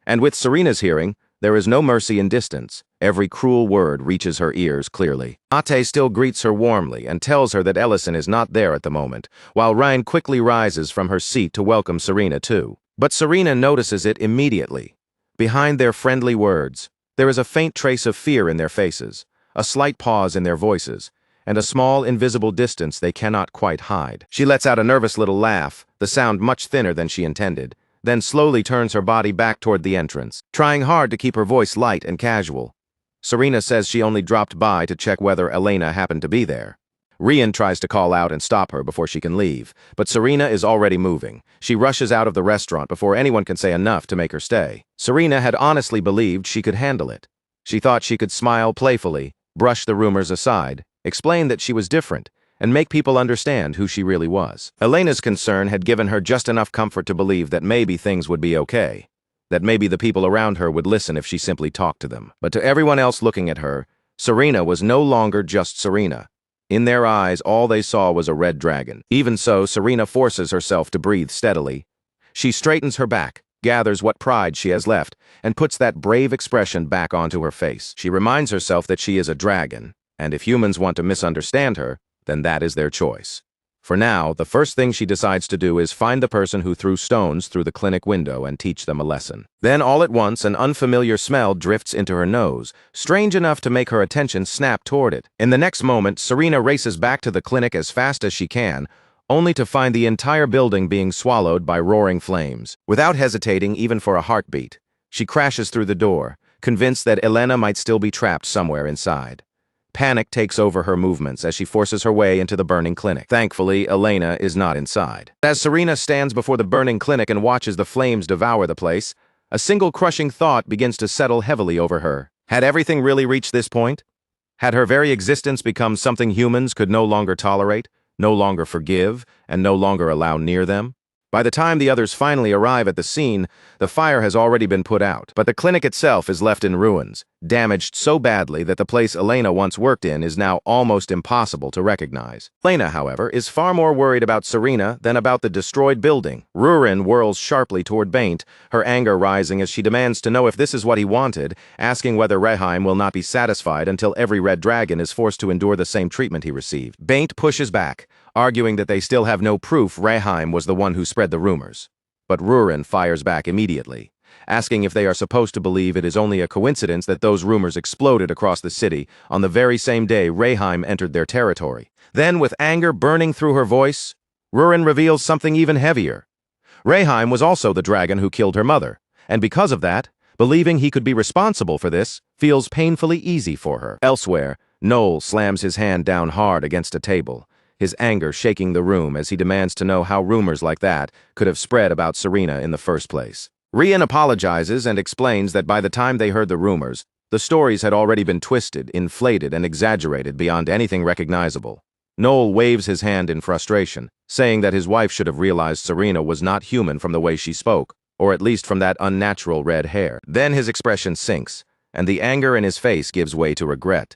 And with Serena's hearing, there is no mercy in distance. Every cruel word reaches her ears clearly. Ate still greets her warmly and tells her that Ellison is not there at the moment, while Ryan quickly rises from her seat to welcome Serena too. But Serena notices it immediately. Behind their friendly words, there is a faint trace of fear in their faces, a slight pause in their voices, and a small invisible distance they cannot quite hide. She lets out a nervous little laugh, the sound much thinner than she intended, then slowly turns her body back toward the entrance, trying hard to keep her voice light and casual. Serena says she only dropped by to check whether Elena happened to be there. Rian tries to call out and stop her before she can leave, but Serena is already moving. She rushes out of the restaurant before anyone can say enough to make her stay. Serena had honestly believed she could handle it. She thought she could smile playfully, brush the rumors aside, explain that she was different, and make people understand who she really was. Elena's concern had given her just enough comfort to believe that maybe things would be okay, that maybe the people around her would listen if she simply talked to them. But to everyone else looking at her, Serena was no longer just Serena. In their eyes, all they saw was a red dragon. Even so, Serena forces herself to breathe steadily. She straightens her back, gathers what pride she has left, and puts that brave expression back onto her face. She reminds herself that she is a dragon, and if humans want to misunderstand her, then that is their choice. For now, the first thing she decides to do is find the person who threw stones through the clinic window and teach them a lesson. Then, all at once, an unfamiliar smell drifts into her nose, strange enough to make her attention snap toward it. In the next moment, Serena races back to the clinic as fast as she can, only to find the entire building being swallowed by roaring flames. Without hesitating even for a heartbeat, she crashes through the door, convinced that Elena might still be trapped somewhere inside. Panic takes over her movements as she forces her way into the burning clinic. Thankfully, Elena is not inside. As Serena stands before the burning clinic and watches the flames devour the place, a single crushing thought begins to settle heavily over her. Had everything really reached this point? Had her very existence become something humans could no longer tolerate, no longer forgive, and no longer allow near them? By the time the others finally arrive at the scene, the fire has already been put out, but the clinic itself is left in ruins, damaged so badly that the place Elena once worked in is now almost impossible to recognize. Elena, however, is far more worried about Serena than about the destroyed building. Rurin whirls sharply toward Baint, her anger rising as she demands to know if this is what he wanted, asking whether Reheim will not be satisfied until every red dragon is forced to endure the same treatment he received. Baint pushes back, arguing that they still have no proof Reheim was the one who spread the rumors. But Rurin fires back immediately, asking if they are supposed to believe it is only a coincidence that those rumors exploded across the city on the very same day Reheim entered their territory. Then, with anger burning through her voice, Rurin reveals something even heavier. Reheim was also the dragon who killed her mother, and because of that, believing he could be responsible for this feels painfully easy for her. Elsewhere, Noel slams his hand down hard against a table, his anger shaking the room as he demands to know how rumors like that could have spread about Serena in the first place. Rian apologizes and explains that by the time they heard the rumors, the stories had already been twisted, inflated, and exaggerated beyond anything recognizable. Noel waves his hand in frustration, saying that his wife should have realized Serena was not human from the way she spoke, or at least from that unnatural red hair. Then his expression sinks, and the anger in his face gives way to regret.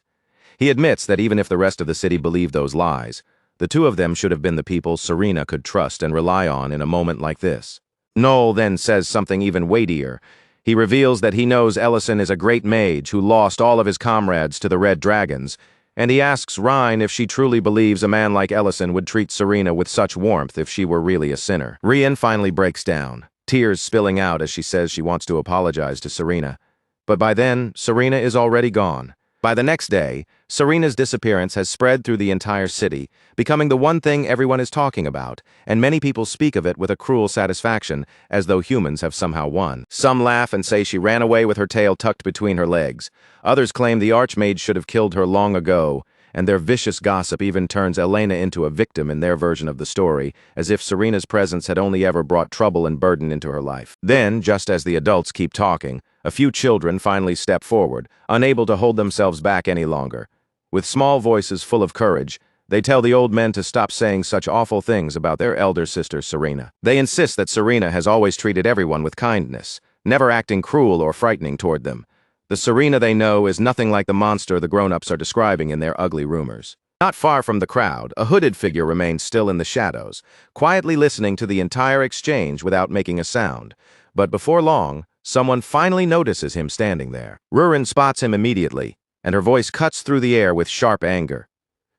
He admits that even if the rest of the city believed those lies, the two of them should have been the people Serena could trust and rely on in a moment like this. Noel then says something even weightier. He reveals that he knows Ellison is a great mage who lost all of his comrades to the Red Dragons, and he asks Rhine if she truly believes a man like Ellison would treat Serena with such warmth if she were really a sinner. Rian finally breaks down, tears spilling out as she says she wants to apologize to Serena. But by then, Serena is already gone. By the next day, Serena's disappearance has spread through the entire city, becoming the one thing everyone is talking about, and many people speak of it with a cruel satisfaction, as though humans have somehow won. Some laugh and say she ran away with her tail tucked between her legs. Others claim the Archmage should have killed her long ago, and their vicious gossip even turns Elena into a victim in their version of the story, as if Serena's presence had only ever brought trouble and burden into her life. Then, just as the adults keep talking, a few children finally step forward, unable to hold themselves back any longer. With small voices full of courage, they tell the old men to stop saying such awful things about their elder sister Serena. They insist that Serena has always treated everyone with kindness, never acting cruel or frightening toward them. The Serena they know is nothing like the monster the grown-ups are describing in their ugly rumors. Not far from the crowd, a hooded figure remains still in the shadows, quietly listening to the entire exchange without making a sound. But before long, someone finally notices him standing there. Rurin spots him immediately, and her voice cuts through the air with sharp anger.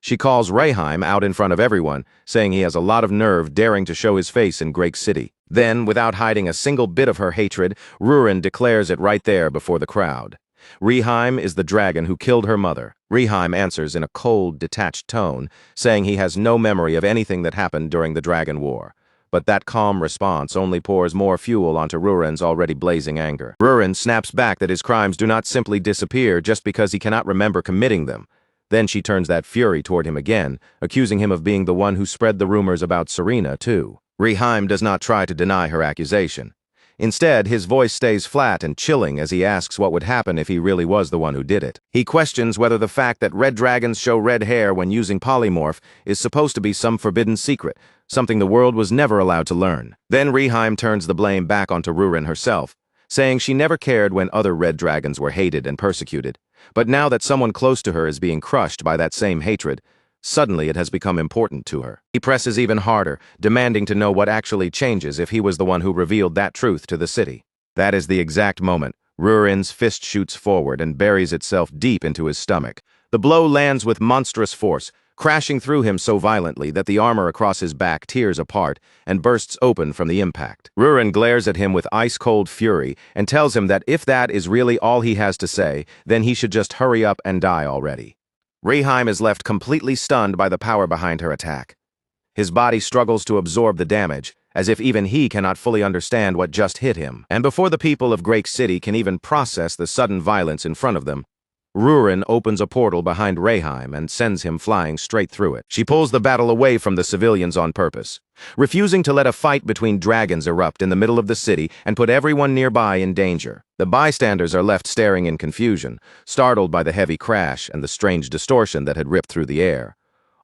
She calls Rayheim out in front of everyone, saying he has a lot of nerve daring to show his face in Great City. Then, without hiding a single bit of her hatred, Rurin declares it right there before the crowd. Rayheim is the dragon who killed her mother. Rayheim answers in a cold, detached tone, saying he has no memory of anything that happened during the Dragon War. But that calm response only pours more fuel onto Rurin's already blazing anger. Rurin snaps back that his crimes do not simply disappear just because he cannot remember committing them. Then she turns that fury toward him again, accusing him of being the one who spread the rumors about Serena, too. Rayheim does not try to deny her accusation. Instead, his voice stays flat and chilling as he asks what would happen if he really was the one who did it. He questions whether the fact that red dragons show red hair when using polymorph is supposed to be some forbidden secret, something the world was never allowed to learn. Then Rayheim turns the blame back onto Rurin herself, saying she never cared when other red dragons were hated and persecuted. But now that someone close to her is being crushed by that same hatred, suddenly it has become important to her. He presses even harder, demanding to know what actually changes if he was the one who revealed that truth to the city. That is the exact moment Rurin's fist shoots forward and buries itself deep into his stomach. The blow lands with monstrous force, crashing through him so violently that the armor across his back tears apart and bursts open from the impact. Rurin glares at him with ice-cold fury and tells him that if that is really all he has to say, then he should just hurry up and die already. Rayheim is left completely stunned by the power behind her attack. His body struggles to absorb the damage, as if even he cannot fully understand what just hit him. And before the people of Great City can even process the sudden violence in front of them, Rurin opens a portal behind Rayheim and sends him flying straight through it. She pulls the battle away from the civilians on purpose, refusing to let a fight between dragons erupt in the middle of the city and put everyone nearby in danger. The bystanders are left staring in confusion, startled by the heavy crash and the strange distortion that had ripped through the air.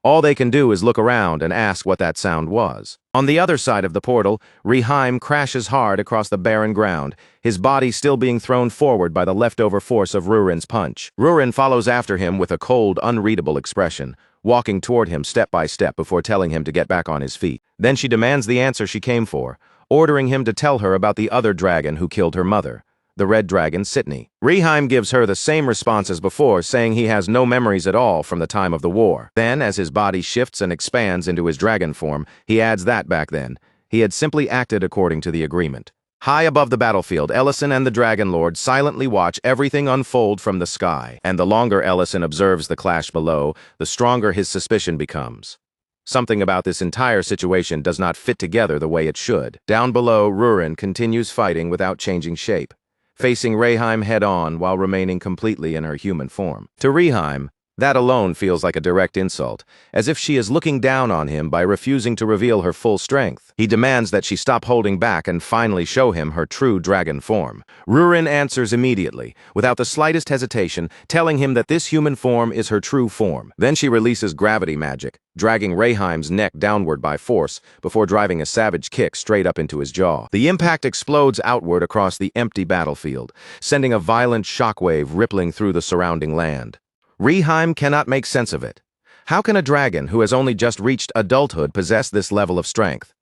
All they can do is look around and ask what that sound was. On the other side of the portal, Rayheim crashes hard across the barren ground, his body still being thrown forward by the leftover force of Rurin's punch. Rurin follows after him with a cold, unreadable expression, walking toward him step by step before telling him to get back on his feet. Then she demands the answer she came for, ordering him to tell her about the other dragon who killed her mother, the red dragon Sitney. Rayheim gives her the same response as before, saying he has no memories at all from the time of the war. Then, as his body shifts and expands into his dragon form, he adds that back then, he had simply acted according to the agreement. High above the battlefield, Ellison and the Dragon Lord silently watch everything unfold from the sky, and the longer Ellison observes the clash below, the stronger his suspicion becomes. Something about this entire situation does not fit together the way it should. Down below, Rurin continues fighting without changing shape, facing Rayheim head-on while remaining completely in her human form. To Rayheim, That alone feels like a direct insult, as if she is looking down on him by refusing to reveal her full strength. He demands that she stop holding back and finally show him her true dragon form. Rurin answers immediately, without the slightest hesitation, telling him that this human form is her true form. Then she releases gravity magic, dragging Rayheim's neck downward by force before driving a savage kick straight up into his jaw. The impact explodes outward across the empty battlefield, sending a violent shockwave rippling through the surrounding land. Rayheim cannot make sense of it. How can a dragon who has only just reached adulthood possess this level of strength?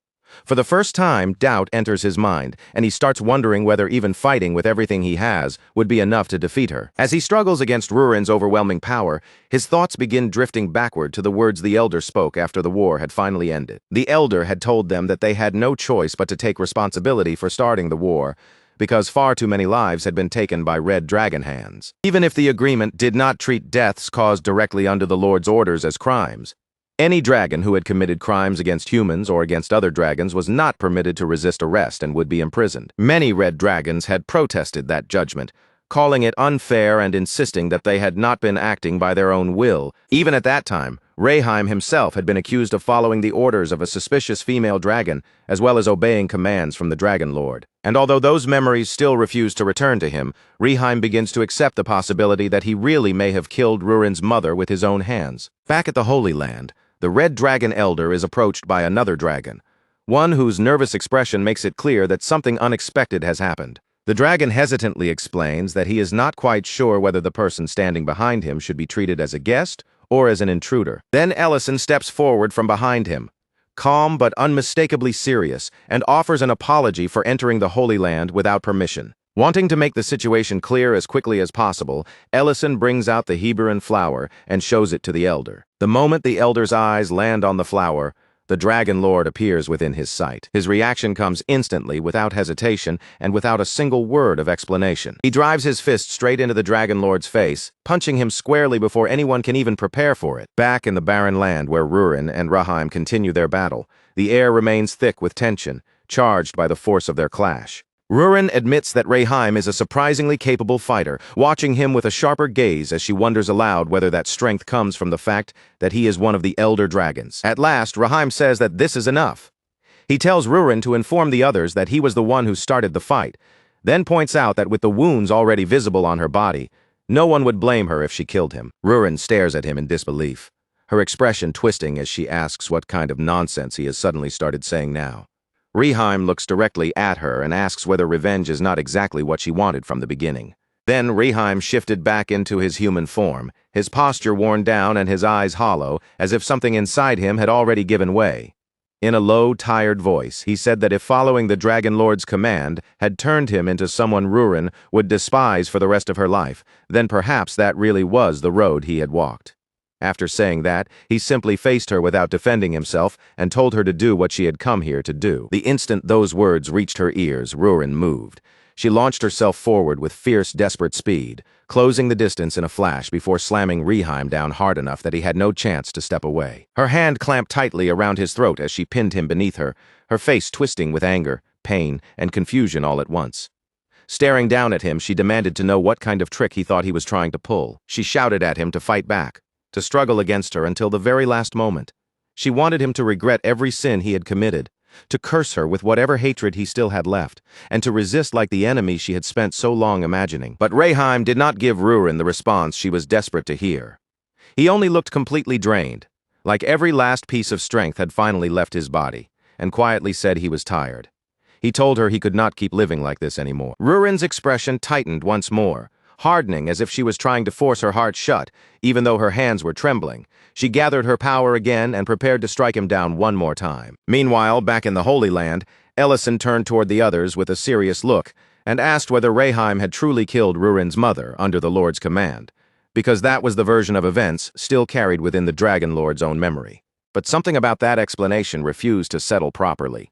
For the first time, doubt enters his mind, and he starts wondering whether even fighting with everything he has would be enough to defeat her. As he struggles against Rurin's overwhelming power, his thoughts begin drifting backward to the words the Elder spoke after the war had finally ended. The Elder had told them that they had no choice but to take responsibility for starting the war, because far too many lives had been taken by red dragon hands. Even if the agreement did not treat deaths caused directly under the Lord's orders as crimes, any dragon who had committed crimes against humans or against other dragons was not permitted to resist arrest and would be imprisoned. Many red dragons had protested that judgment, calling it unfair and insisting that they had not been acting by their own will. Even at that time, Rayheim himself had been accused of following the orders of a suspicious female dragon, as well as obeying commands from the Dragon Lord. And although those memories still refuse to return to him, Rayheim begins to accept the possibility that he really may have killed Rurin's mother with his own hands. Back at the Holy Land, the Red Dragon Elder is approached by another dragon, one whose nervous expression makes it clear that something unexpected has happened. The dragon hesitantly explains that he is not quite sure whether the person standing behind him should be treated as a guest or as an intruder. Then Ellison steps forward from behind him, calm but unmistakably serious, and offers an apology for entering the Holy Land without permission. Wanting to make the situation clear as quickly as possible, Ellison brings out the Hebron flower and shows it to the Elder. The moment the Elder's eyes land on the flower, the Dragon Lord appears within his sight. His reaction comes instantly, without hesitation, and without a single word of explanation. He drives his fist straight into the Dragon Lord's face, punching him squarely before anyone can even prepare for it. Back in the barren land where Rurin and Rayheim continue their battle, the air remains thick with tension, charged by the force of their clash. Rurin admits that Rayheim is a surprisingly capable fighter, watching him with a sharper gaze as she wonders aloud whether that strength comes from the fact that he is one of the Elder Dragons. At last, Rayheim says that this is enough. He tells Rurin to inform the others that he was the one who started the fight, then points out that with the wounds already visible on her body, no one would blame her if she killed him. Rurin stares at him in disbelief, her expression twisting as she asks what kind of nonsense he has suddenly started saying now. Rayheim looks directly at her and asks whether revenge is not exactly what she wanted from the beginning. Then Rayheim shifted back into his human form, his posture worn down and his eyes hollow, as if something inside him had already given way. In a low, tired voice, he said that if following the Dragon Lord's command had turned him into someone Rurin would despise for the rest of her life, then perhaps that really was the road he had walked. After saying that, he simply faced her without defending himself and told her to do what she had come here to do. The instant those words reached her ears, Rurin moved. She launched herself forward with fierce, desperate speed, closing the distance in a flash before slamming Rayheim down hard enough that he had no chance to step away. Her hand clamped tightly around his throat as she pinned him beneath her, her face twisting with anger, pain, and confusion all at once. Staring down at him, she demanded to know what kind of trick he thought he was trying to pull. She shouted at him to fight back, to struggle against her until the very last moment. She wanted him to regret every sin he had committed, to curse her with whatever hatred he still had left, and to resist like the enemy she had spent so long imagining. But Rayheim did not give Rurin the response she was desperate to hear. He only looked completely drained, like every last piece of strength had finally left his body, and quietly said he was tired. He told her he could not keep living like this anymore. Rurin's expression tightened once more, hardening as if she was trying to force her heart shut, even though her hands were trembling. She gathered her power again and prepared to strike him down one more time. Meanwhile, back in the Holy Land, Ellison turned toward the others with a serious look and asked whether Rayheim had truly killed Rurin's mother under the Lord's command, because that was the version of events still carried within the Dragon Lord's own memory. But something about that explanation refused to settle properly.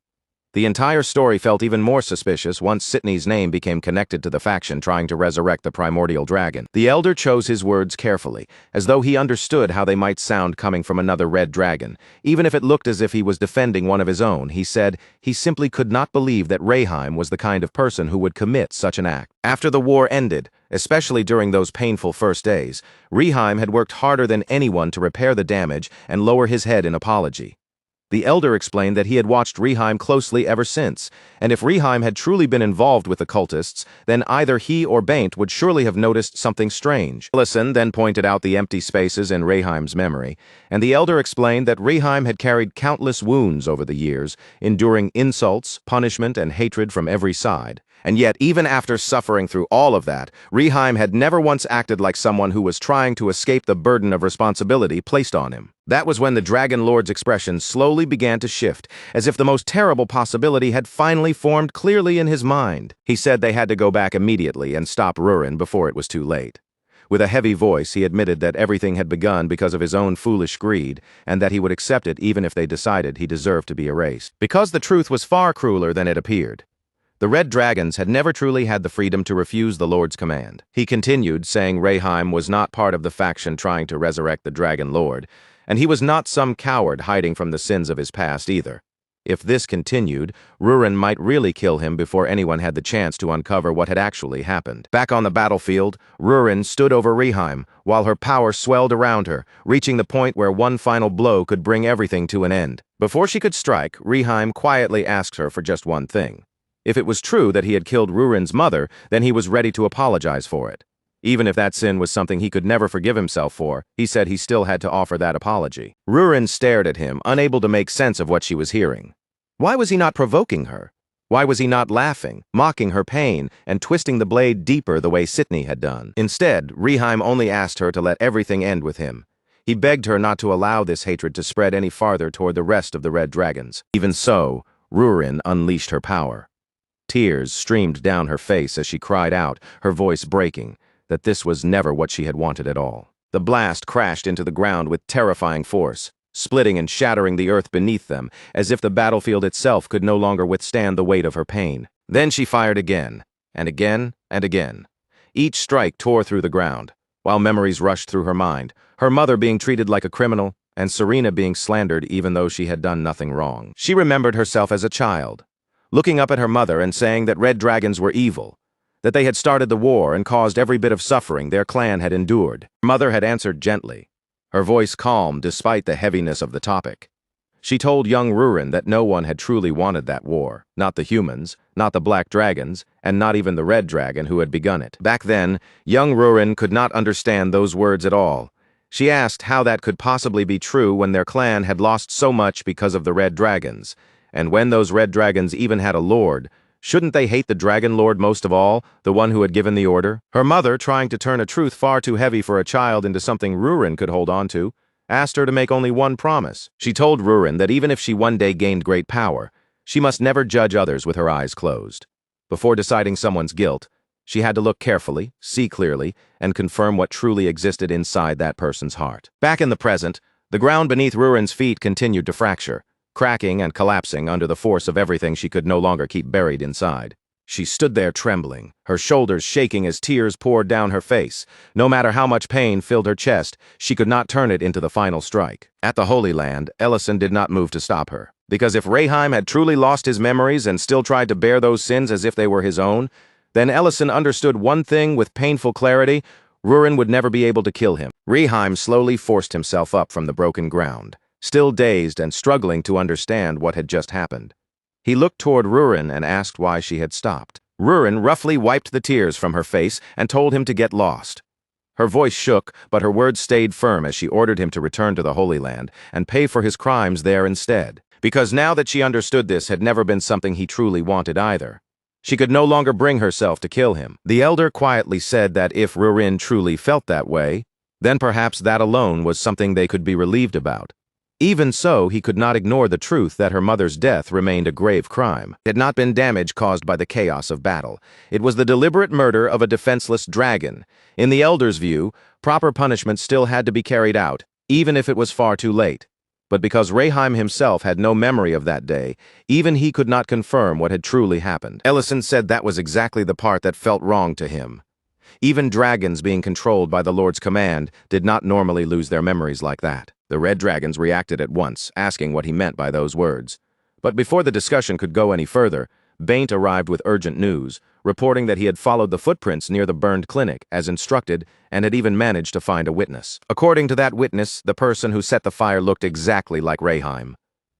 The entire story felt even more suspicious once Sydney's name became connected to the faction trying to resurrect the primordial dragon. The elder chose his words carefully, as though he understood how they might sound coming from another red dragon. Even if it looked as if he was defending one of his own, he said he simply could not believe that Rayheim was the kind of person who would commit such an act. After the war ended, especially during those painful first days, Rayheim had worked harder than anyone to repair the damage and lower his head in apology. The elder explained that he had watched Rayheim closely ever since, and if Rayheim had truly been involved with the cultists, then either he or Baint would surely have noticed something strange. Ellison then pointed out the empty spaces in Rayheim's memory, and the elder explained that Rayheim had carried countless wounds over the years, enduring insults, punishment, and hatred from every side. And yet, even after suffering through all of that, Rayheim had never once acted like someone who was trying to escape the burden of responsibility placed on him. That was when the Dragon Lord's expression slowly began to shift, as if the most terrible possibility had finally formed clearly in his mind. He said they had to go back immediately and stop Rurin before it was too late. With a heavy voice, he admitted that everything had begun because of his own foolish greed, and that he would accept it even if they decided he deserved to be erased. Because the truth was far crueler than it appeared. The Red Dragons had never truly had the freedom to refuse the Lord's command. He continued, saying Rayheim was not part of the faction trying to resurrect the Dragon Lord, and he was not some coward hiding from the sins of his past either. If this continued, Rurin might really kill him before anyone had the chance to uncover what had actually happened. Back on the battlefield, Rurin stood over Rayheim, while her power swelled around her, reaching the point where one final blow could bring everything to an end. Before she could strike, Rayheim quietly asked her for just one thing. If it was true that he had killed Rurin's mother, then he was ready to apologize for it. Even if that sin was something he could never forgive himself for, he said he still had to offer that apology. Rurin stared at him, unable to make sense of what she was hearing. Why was he not provoking her? Why was he not laughing, mocking her pain, and twisting the blade deeper the way Sydney had done? Instead, Rayheim only asked her to let everything end with him. He begged her not to allow this hatred to spread any farther toward the rest of the Red Dragons. Even so, Rurin unleashed her power. Tears streamed down her face as she cried out, her voice breaking, that this was never what she had wanted at all. The blast crashed into the ground with terrifying force, splitting and shattering the earth beneath them, as if the battlefield itself could no longer withstand the weight of her pain. Then she fired again, and again, and again. Each strike tore through the ground, while memories rushed through her mind, her mother being treated like a criminal, and Serena being slandered even though she had done nothing wrong. She remembered herself as a child, looking up at her mother and saying that Red Dragons were evil, that they had started the war and caused every bit of suffering their clan had endured. Her mother had answered gently, her voice calm despite the heaviness of the topic. She told young Rurin that no one had truly wanted that war, not the humans, not the Black Dragons, and not even the Red Dragon who had begun it. Back then, young Rurin could not understand those words at all. She asked how that could possibly be true when their clan had lost so much because of the Red Dragons. And when those Red Dragons even had a lord, shouldn't they hate the Dragon Lord most of all, the one who had given the order? Her mother, trying to turn a truth far too heavy for a child into something Rurin could hold on to, asked her to make only one promise. She told Rurin that even if she one day gained great power, she must never judge others with her eyes closed. Before deciding someone's guilt, she had to look carefully, see clearly, and confirm what truly existed inside that person's heart. Back in the present, the ground beneath Rurin's feet continued to fracture, cracking and collapsing under the force of everything she could no longer keep buried inside. She stood there trembling, her shoulders shaking as tears poured down her face. No matter how much pain filled her chest, she could not turn it into the final strike. At the Holy Land, Ellison did not move to stop her, because if Rayheim had truly lost his memories and still tried to bear those sins as if they were his own, then Ellison understood one thing with painful clarity: Rurin would never be able to kill him. Rayheim slowly forced himself up from the broken ground, still dazed and struggling to understand what had just happened. He looked toward Rurin and asked why she had stopped. Rurin roughly wiped the tears from her face and told him to get lost. Her voice shook, but her words stayed firm as she ordered him to return to the Holy Land and pay for his crimes there instead. Because now that she understood this had never been something he truly wanted either. She could no longer bring herself to kill him. The elder quietly said that if Rurin truly felt that way, then perhaps that alone was something they could be relieved about. Even so, he could not ignore the truth that her mother's death remained a grave crime. It had not been damage caused by the chaos of battle. It was the deliberate murder of a defenseless dragon. In the elder's view, proper punishment still had to be carried out, even if it was far too late. But because Rayheim himself had no memory of that day, even he could not confirm what had truly happened. Ellison said that was exactly the part that felt wrong to him. Even dragons being controlled by the Lord's command did not normally lose their memories like that. The red dragons reacted at once, asking what he meant by those words. But before the discussion could go any further, Baint arrived with urgent news, reporting that he had followed the footprints near the burned clinic, as instructed, and had even managed to find a witness. According to that witness, the person who set the fire looked exactly like Rayheim.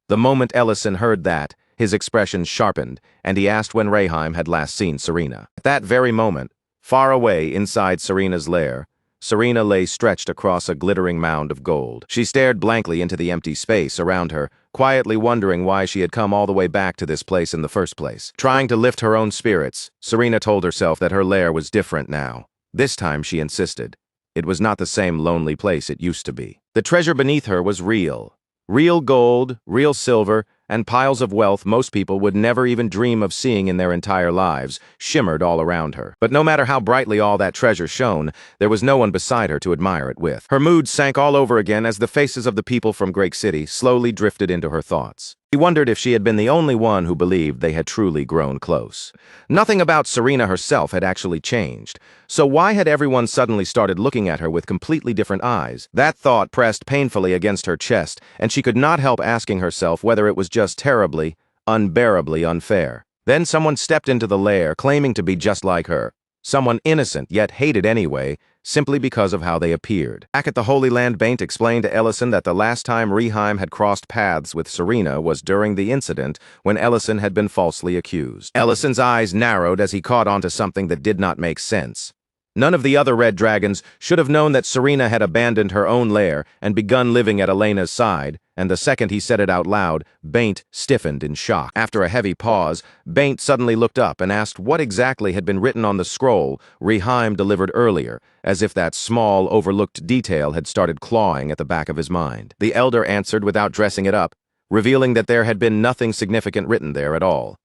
The moment Ellison heard that, his expression sharpened, and he asked when Rayheim had last seen Serena. At that very moment, far away inside Serena's lair, Serena lay stretched across a glittering mound of gold. She stared blankly into the empty space around her, quietly wondering why she had come all the way back to this place in the first place. Trying to lift her own spirits, Serena told herself that her lair was different now. This time, she insisted, it was not the same lonely place it used to be. The treasure beneath her was real. Real gold, real silver, and piles of wealth most people would never even dream of seeing in their entire lives shimmered all around her. But no matter how brightly all that treasure shone, there was no one beside her to admire it with. Her mood sank all over again as the faces of the people from Great City slowly drifted into her thoughts. He wondered if she had been the only one who believed they had truly grown close. Nothing about Serena herself had actually changed, so why had everyone suddenly started looking at her with completely different eyes? That thought pressed painfully against her chest, and she could not help asking herself whether it was just terribly, unbearably unfair. Then someone stepped into the lair claiming to be just like her. Someone innocent yet hated anyway, simply because of how they appeared. Back at the Holy Land, Baint explained to Ellison that the last time Rayheim had crossed paths with Serena was during the incident when Ellison had been falsely accused. Ellison's eyes narrowed as he caught onto something that did not make sense. None of the other red dragons should have known that Serena had abandoned her own lair and begun living at Elena's side, and the second he said it out loud, Baint stiffened in shock. After a heavy pause, Baint suddenly looked up and asked what exactly had been written on the scroll Rayheim delivered earlier, as if that small, overlooked detail had started clawing at the back of his mind. The elder answered without dressing it up, revealing that there had been nothing significant written there at all.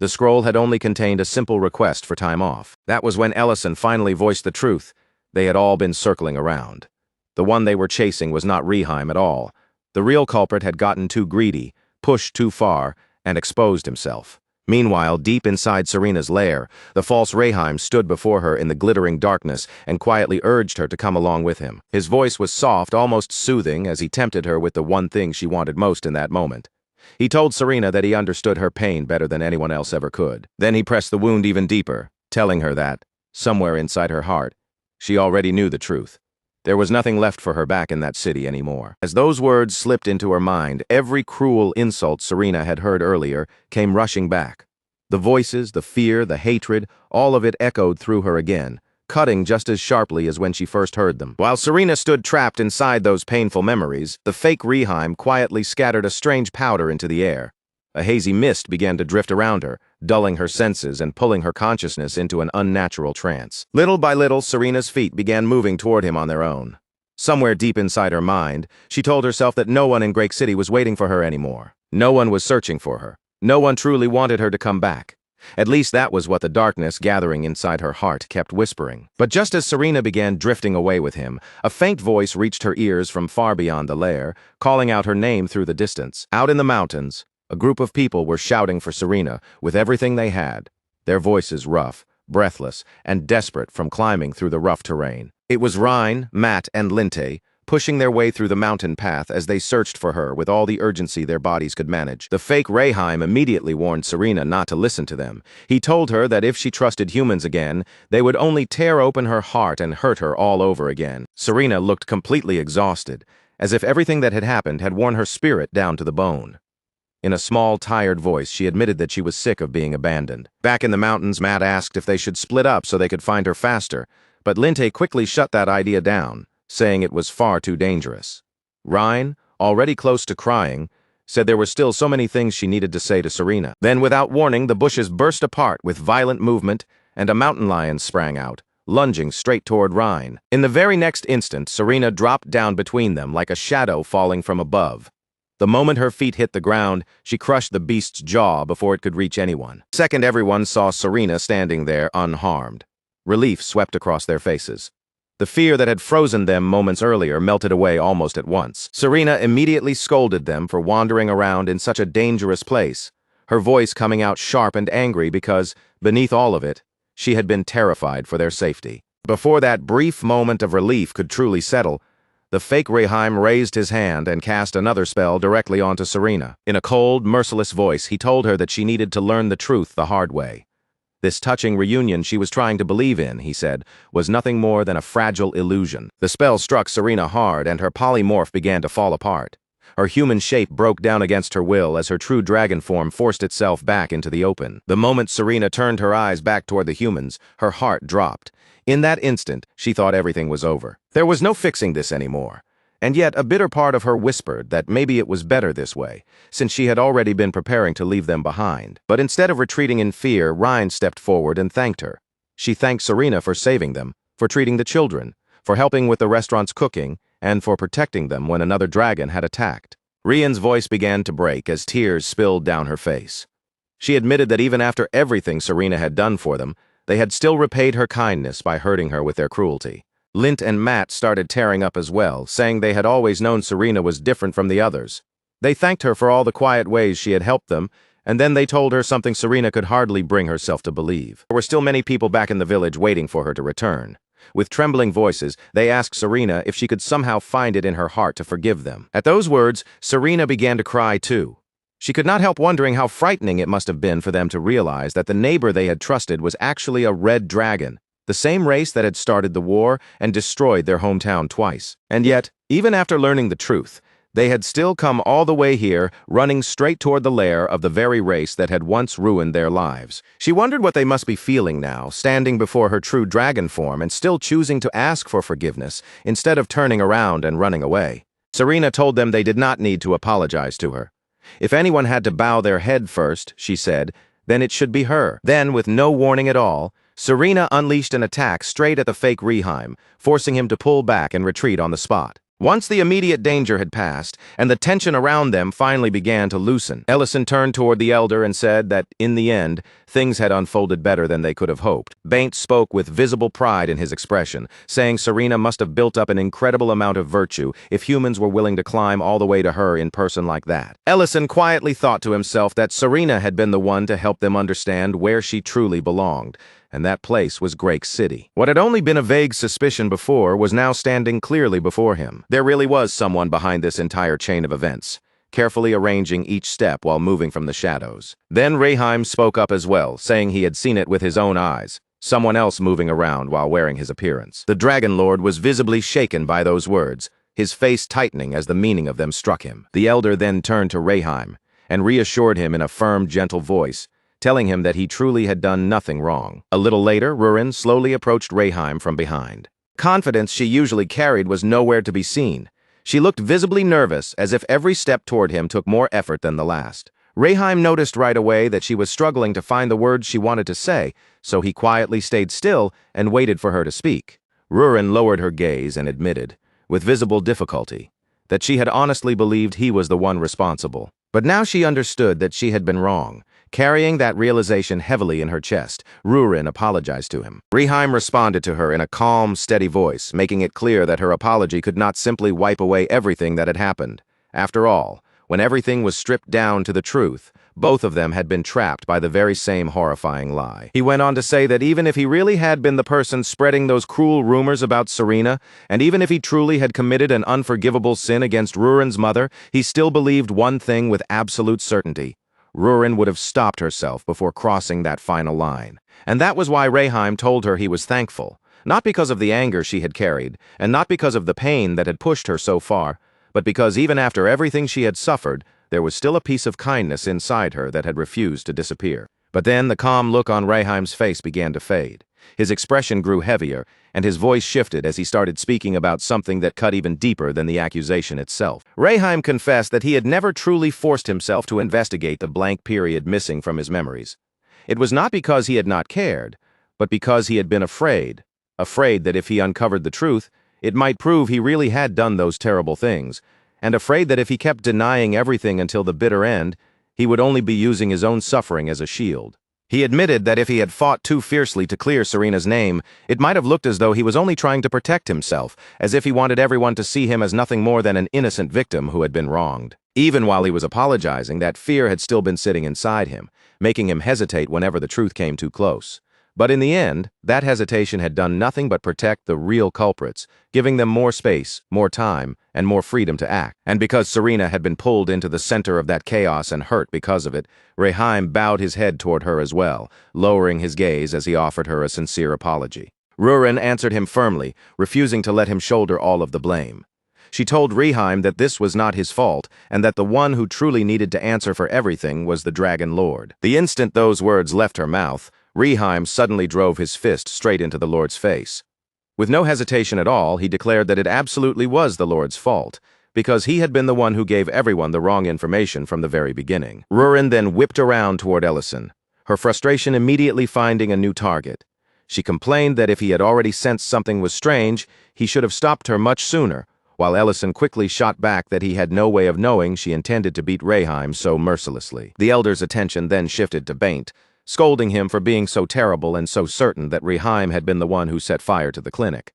The scroll had only contained a simple request for time off. That was when Ellison finally voiced the truth. They had all been circling around. The one they were chasing was not Rayheim at all. The real culprit had gotten too greedy, pushed too far, and exposed himself. Meanwhile, deep inside Serena's lair, the false Rayheim stood before her in the glittering darkness and quietly urged her to come along with him. His voice was soft, almost soothing, as he tempted her with the one thing she wanted most in that moment. He told Serena that he understood her pain better than anyone else ever could. Then he pressed the wound even deeper, telling her that, somewhere inside her heart, she already knew the truth. There was nothing left for her back in that city anymore. As those words slipped into her mind, every cruel insult Serena had heard earlier came rushing back. The voices, the fear, the hatred, all of it echoed through her again, cutting just as sharply as when she first heard them. While Serena stood trapped inside those painful memories, the fake Rayheim quietly scattered a strange powder into the air. A hazy mist began to drift around her, dulling her senses and pulling her consciousness into an unnatural trance. Little by little, Serena's feet began moving toward him on their own. Somewhere deep inside her mind, she told herself that no one in Great City was waiting for her anymore. No one was searching for her. No one truly wanted her to come back. At least that was what the darkness gathering inside her heart kept whispering. But just as Serena began drifting away with him, a faint voice reached her ears from far beyond the lair, calling out her name through the distance. Out in the mountains, a group of people were shouting for Serena with everything they had, their voices rough, breathless, and desperate from climbing through the rough terrain. It was Rhine, Matt, and Linte, pushing their way through the mountain path as they searched for her with all the urgency their bodies could manage. The fake Rayheim immediately warned Serena not to listen to them. He told her that if she trusted humans again, they would only tear open her heart and hurt her all over again. Serena looked completely exhausted, as if everything that had happened had worn her spirit down to the bone. In a small, tired voice, she admitted that she was sick of being abandoned. Back in the mountains, Matt asked if they should split up so they could find her faster, but Linte quickly shut that idea down, saying it was far too dangerous. Rhine, already close to crying, said there were still so many things she needed to say to Serena. Then, without warning, the bushes burst apart with violent movement, and a mountain lion sprang out, lunging straight toward Rhine. In the very next instant, Serena dropped down between them like a shadow falling from above. The moment her feet hit the ground, she crushed the beast's jaw before it could reach anyone. The second, everyone saw Serena standing there unharmed. Relief swept across their faces. The fear that had frozen them moments earlier melted away almost at once. Serena immediately scolded them for wandering around in such a dangerous place, her voice coming out sharp and angry because, beneath all of it, she had been terrified for their safety. Before that brief moment of relief could truly settle, the fake Reheim raised his hand and cast another spell directly onto Serena. In a cold, merciless voice, he told her that she needed to learn the truth the hard way. This touching reunion she was trying to believe in, he said, was nothing more than a fragile illusion. The spell struck Serena hard, and her polymorph began to fall apart. Her human shape broke down against her will as her true dragon form forced itself back into the open. The moment Serena turned her eyes back toward the humans, her heart dropped. In that instant, she thought everything was over. There was no fixing this anymore. And yet, a bitter part of her whispered that maybe it was better this way, since she had already been preparing to leave them behind. But instead of retreating in fear, Ryan stepped forward and thanked her. She thanked Serena for saving them, for treating the children, for helping with the restaurant's cooking, and for protecting them when another dragon had attacked. Ryan's voice began to break as tears spilled down her face. She admitted that even after everything Serena had done for them, they had still repaid her kindness by hurting her with their cruelty. Lint and Matt started tearing up as well, saying they had always known Serena was different from the others. They thanked her for all the quiet ways she had helped them, and then they told her something Serena could hardly bring herself to believe. There were still many people back in the village waiting for her to return. With trembling voices, they asked Serena if she could somehow find it in her heart to forgive them. At those words, Serena began to cry too. She could not help wondering how frightening it must have been for them to realize that the neighbor they had trusted was actually a red dragon, the same race that had started the war and destroyed their hometown twice. And yet, even after learning the truth, they had still come all the way here, running straight toward the lair of the very race that had once ruined their lives. She wondered what they must be feeling now, standing before her true dragon form and still choosing to ask for forgiveness instead of turning around and running away. Serena told them they did not need to apologize to her. If anyone had to bow their head first, she said, then it should be her. Then, with no warning at all, Serena unleashed an attack straight at the fake Reheim, forcing him to pull back and retreat on the spot. Once the immediate danger had passed, and the tension around them finally began to loosen, Ellison turned toward the elder and said that, in the end, things had unfolded better than they could have hoped. Baint spoke with visible pride in his expression, saying Serena must have built up an incredible amount of virtue if humans were willing to climb all the way to her in person like that. Ellison quietly thought to himself that Serena had been the one to help them understand where she truly belonged, and that place was Grake City. What had only been a vague suspicion before was now standing clearly before him. There really was someone behind this entire chain of events, carefully arranging each step while moving from the shadows. Then Reheim spoke up as well, saying he had seen it with his own eyes, someone else moving around while wearing his appearance. The Dragon Lord was visibly shaken by those words, his face tightening as the meaning of them struck him. The elder then turned to Reheim and reassured him in a firm, gentle voice, telling him that he truly had done nothing wrong. A little later, Rurin slowly approached Reheim from behind. Confidence she usually carried was nowhere to be seen. She looked visibly nervous, as if every step toward him took more effort than the last. Reheim noticed right away that she was struggling to find the words she wanted to say, so he quietly stayed still and waited for her to speak. Rurin lowered her gaze and admitted, with visible difficulty, that she had honestly believed he was the one responsible. But now she understood that she had been wrong. Carrying that realization heavily in her chest, Rurin apologized to him. Reheim responded to her in a calm, steady voice, making it clear that her apology could not simply wipe away everything that had happened. After all, when everything was stripped down to the truth, both of them had been trapped by the very same horrifying lie. He went on to say that even if he really had been the person spreading those cruel rumors about Serena, and even if he truly had committed an unforgivable sin against Rurin's mother, he still believed one thing with absolute certainty. Rurin would have stopped herself before crossing that final line. And that was why Reheim told her he was thankful, not because of the anger she had carried, and not because of the pain that had pushed her so far, but because even after everything she had suffered, there was still a piece of kindness inside her that had refused to disappear. But then the calm look on Reheim's face began to fade. His expression grew heavier, and his voice shifted as he started speaking about something that cut even deeper than the accusation itself. Reheim confessed that he had never truly forced himself to investigate the blank period missing from his memories. It was not because he had not cared, but because he had been afraid that if he uncovered the truth, it might prove he really had done those terrible things, and afraid that if he kept denying everything until the bitter end, he would only be using his own suffering as a shield. He admitted that if he had fought too fiercely to clear Serena's name, it might have looked as though he was only trying to protect himself, as if he wanted everyone to see him as nothing more than an innocent victim who had been wronged. Even while he was apologizing, that fear had still been sitting inside him, making him hesitate whenever the truth came too close. But in the end, that hesitation had done nothing but protect the real culprits, giving them more space, more time, and more freedom to act. And because Serena had been pulled into the center of that chaos and hurt because of it, Reheim bowed his head toward her as well, lowering his gaze as he offered her a sincere apology. Rurin answered him firmly, refusing to let him shoulder all of the blame. She told Reheim that this was not his fault, and that the one who truly needed to answer for everything was the Dragon Lord. The instant those words left her mouth, Reheim suddenly drove his fist straight into the Lord's face. With no hesitation at all, he declared that it absolutely was the Lord's fault, because he had been the one who gave everyone the wrong information from the very beginning. Rurin then whipped around toward Ellison, her frustration immediately finding a new target. She complained that if he had already sensed something was strange, he should have stopped her much sooner, while Ellison quickly shot back that he had no way of knowing she intended to beat Reheim so mercilessly. The elder's attention then shifted to Baint, scolding him for being so terrible and so certain that Reheim had been the one who set fire to the clinic.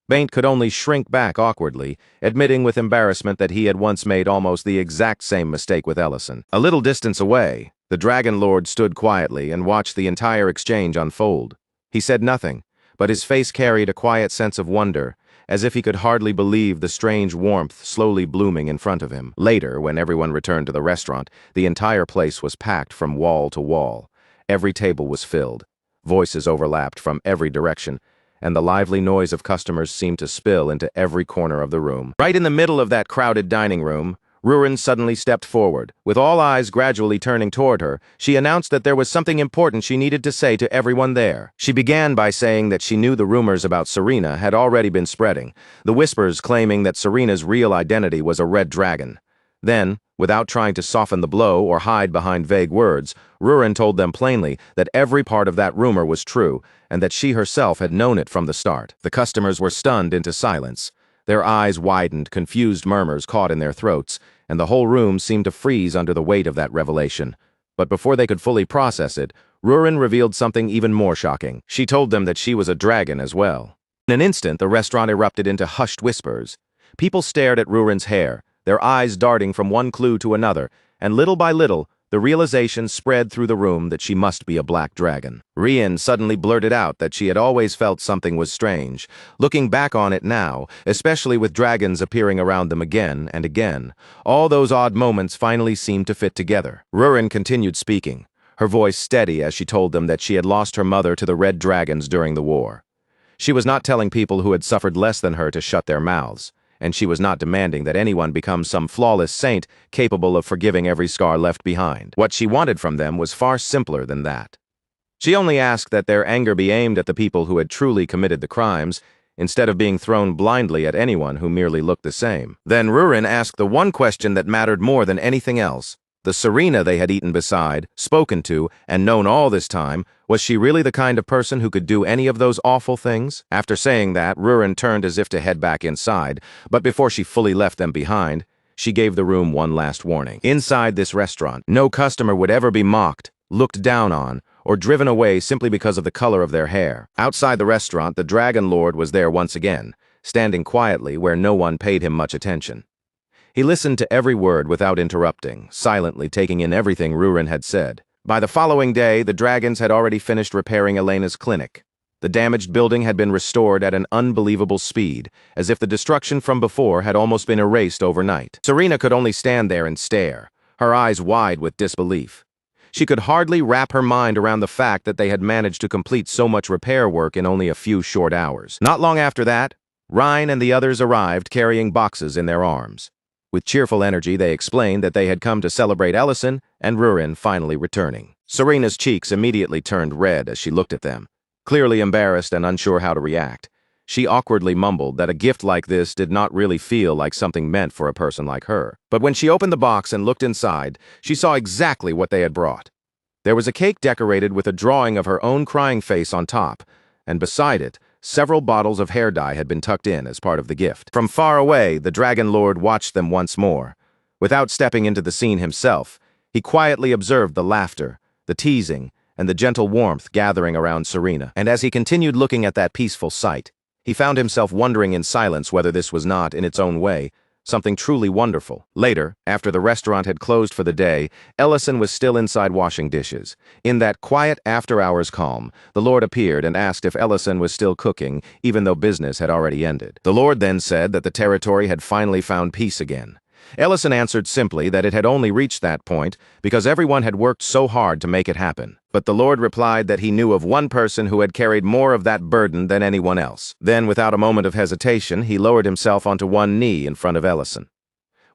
Baint could only shrink back awkwardly, admitting with embarrassment that he had once made almost the exact same mistake with Ellison. A little distance away, the Dragon Lord stood quietly and watched the entire exchange unfold. He said nothing, but his face carried a quiet sense of wonder, as if he could hardly believe the strange warmth slowly blooming in front of him. Later, when everyone returned to the restaurant, the entire place was packed from wall to wall. Every table was filled. Voices overlapped from every direction, and the lively noise of customers seemed to spill into every corner of the room. Right in the middle of that crowded dining room, Rurin suddenly stepped forward. With all eyes gradually turning toward her, she announced that there was something important she needed to say to everyone there. She began by saying that she knew the rumors about Serena had already been spreading, the whispers claiming that Serena's real identity was a red dragon. Then, without trying to soften the blow or hide behind vague words, Rurin told them plainly that every part of that rumor was true, and that she herself had known it from the start. The customers were stunned into silence. Their eyes widened, confused murmurs caught in their throats, and the whole room seemed to freeze under the weight of that revelation. But before they could fully process it, Rurin revealed something even more shocking. She told them that she was a dragon as well. In an instant, the restaurant erupted into hushed whispers. People stared at Rurin's hair, their eyes darting from one clue to another, and little by little, the realization spread through the room that she must be a black dragon. Rien suddenly blurted out that she had always felt something was strange. Looking back on it now, especially with dragons appearing around them again and again, all those odd moments finally seemed to fit together. Rurin continued speaking, her voice steady as she told them that she had lost her mother to the red dragons during the war. She was not telling people who had suffered less than her to shut their mouths, and she was not demanding that anyone become some flawless saint capable of forgiving every scar left behind. What she wanted from them was far simpler than that. She only asked that their anger be aimed at the people who had truly committed the crimes, instead of being thrown blindly at anyone who merely looked the same. Then Rurin asked the one question that mattered more than anything else. The Serena they had eaten beside, spoken to, and known all this time, was she really the kind of person who could do any of those awful things? After saying that, Rurin turned as if to head back inside, but before she fully left them behind, she gave the room one last warning. Inside this restaurant, no customer would ever be mocked, looked down on, or driven away simply because of the color of their hair. Outside the restaurant, the Dragon Lord was there once again, standing quietly where no one paid him much attention. He listened to every word without interrupting, silently taking in everything Rurin had said. By the following day, the dragons had already finished repairing Elena's clinic. The damaged building had been restored at an unbelievable speed, as if the destruction from before had almost been erased overnight. Serena could only stand there and stare, her eyes wide with disbelief. She could hardly wrap her mind around the fact that they had managed to complete so much repair work in only a few short hours. Not long after that, Rhine and the others arrived carrying boxes in their arms. With cheerful energy, they explained that they had come to celebrate Ellison and Rurin finally returning. Serena's cheeks immediately turned red as she looked at them, clearly embarrassed and unsure how to react. She awkwardly mumbled that a gift like this did not really feel like something meant for a person like her. But when she opened the box and looked inside, she saw exactly what they had brought. There was a cake decorated with a drawing of her own crying face on top, and beside it, several bottles of hair dye had been tucked in as part of the gift. From far away, the Dragon Lord watched them once more. Without stepping into the scene himself, he quietly observed the laughter, the teasing, and the gentle warmth gathering around Serena. And as he continued looking at that peaceful sight, he found himself wondering in silence whether this was not, in its own way, something truly wonderful. Later, after the restaurant had closed for the day, Ellison was still inside washing dishes. In that quiet after-hours calm, the Lord appeared and asked if Ellison was still cooking, even though business had already ended. The Lord then said that the territory had finally found peace again. Ellison answered simply that it had only reached that point because everyone had worked so hard to make it happen. But the Lord replied that he knew of one person who had carried more of that burden than anyone else. Then, without a moment of hesitation, he lowered himself onto one knee in front of Ellison.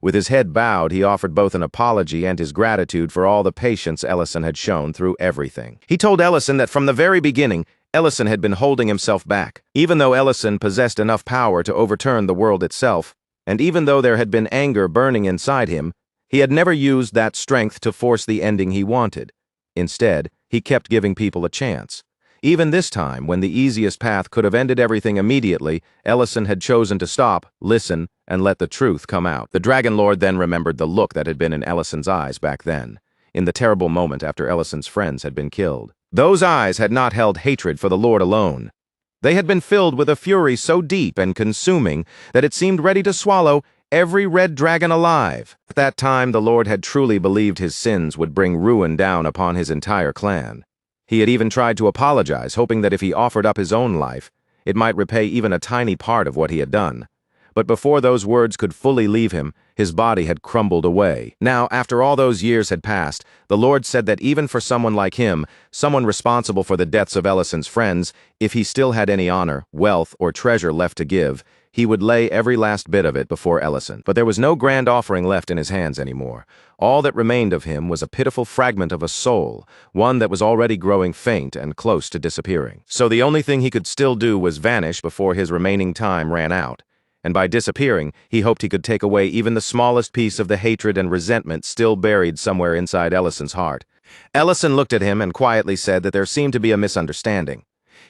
With his head bowed, he offered both an apology and his gratitude for all the patience Ellison had shown through everything. He told Ellison that from the very beginning, Ellison had been holding himself back. Even though Ellison possessed enough power to overturn the world itself, and even though there had been anger burning inside him, he had never used that strength to force the ending he wanted. Instead, he kept giving people a chance. Even this time, when the easiest path could have ended everything immediately, Ellison had chosen to stop, listen, and let the truth come out. The Dragon Lord then remembered the look that had been in Ellison's eyes back then, in the terrible moment after Ellison's friends had been killed. Those eyes had not held hatred for the Lord alone. They had been filled with a fury so deep and consuming that it seemed ready to swallow every red dragon alive. At that time, the Lord had truly believed his sins would bring ruin down upon his entire clan. He had even tried to apologize, hoping that if he offered up his own life, it might repay even a tiny part of what he had done. But before those words could fully leave him, his body had crumbled away. Now, after all those years had passed, the Lord said that even for someone like him, someone responsible for the deaths of Ellison's friends, if he still had any honor, wealth, or treasure left to give, he would lay every last bit of it before Ellison. But there was no grand offering left in his hands anymore. All that remained of him was a pitiful fragment of a soul, one that was already growing faint and close to disappearing. So the only thing he could still do was vanish before his remaining time ran out. And by disappearing, he hoped he could take away even the smallest piece of the hatred and resentment still buried somewhere inside Ellison's heart. Ellison looked at him and quietly said that there seemed to be a misunderstanding.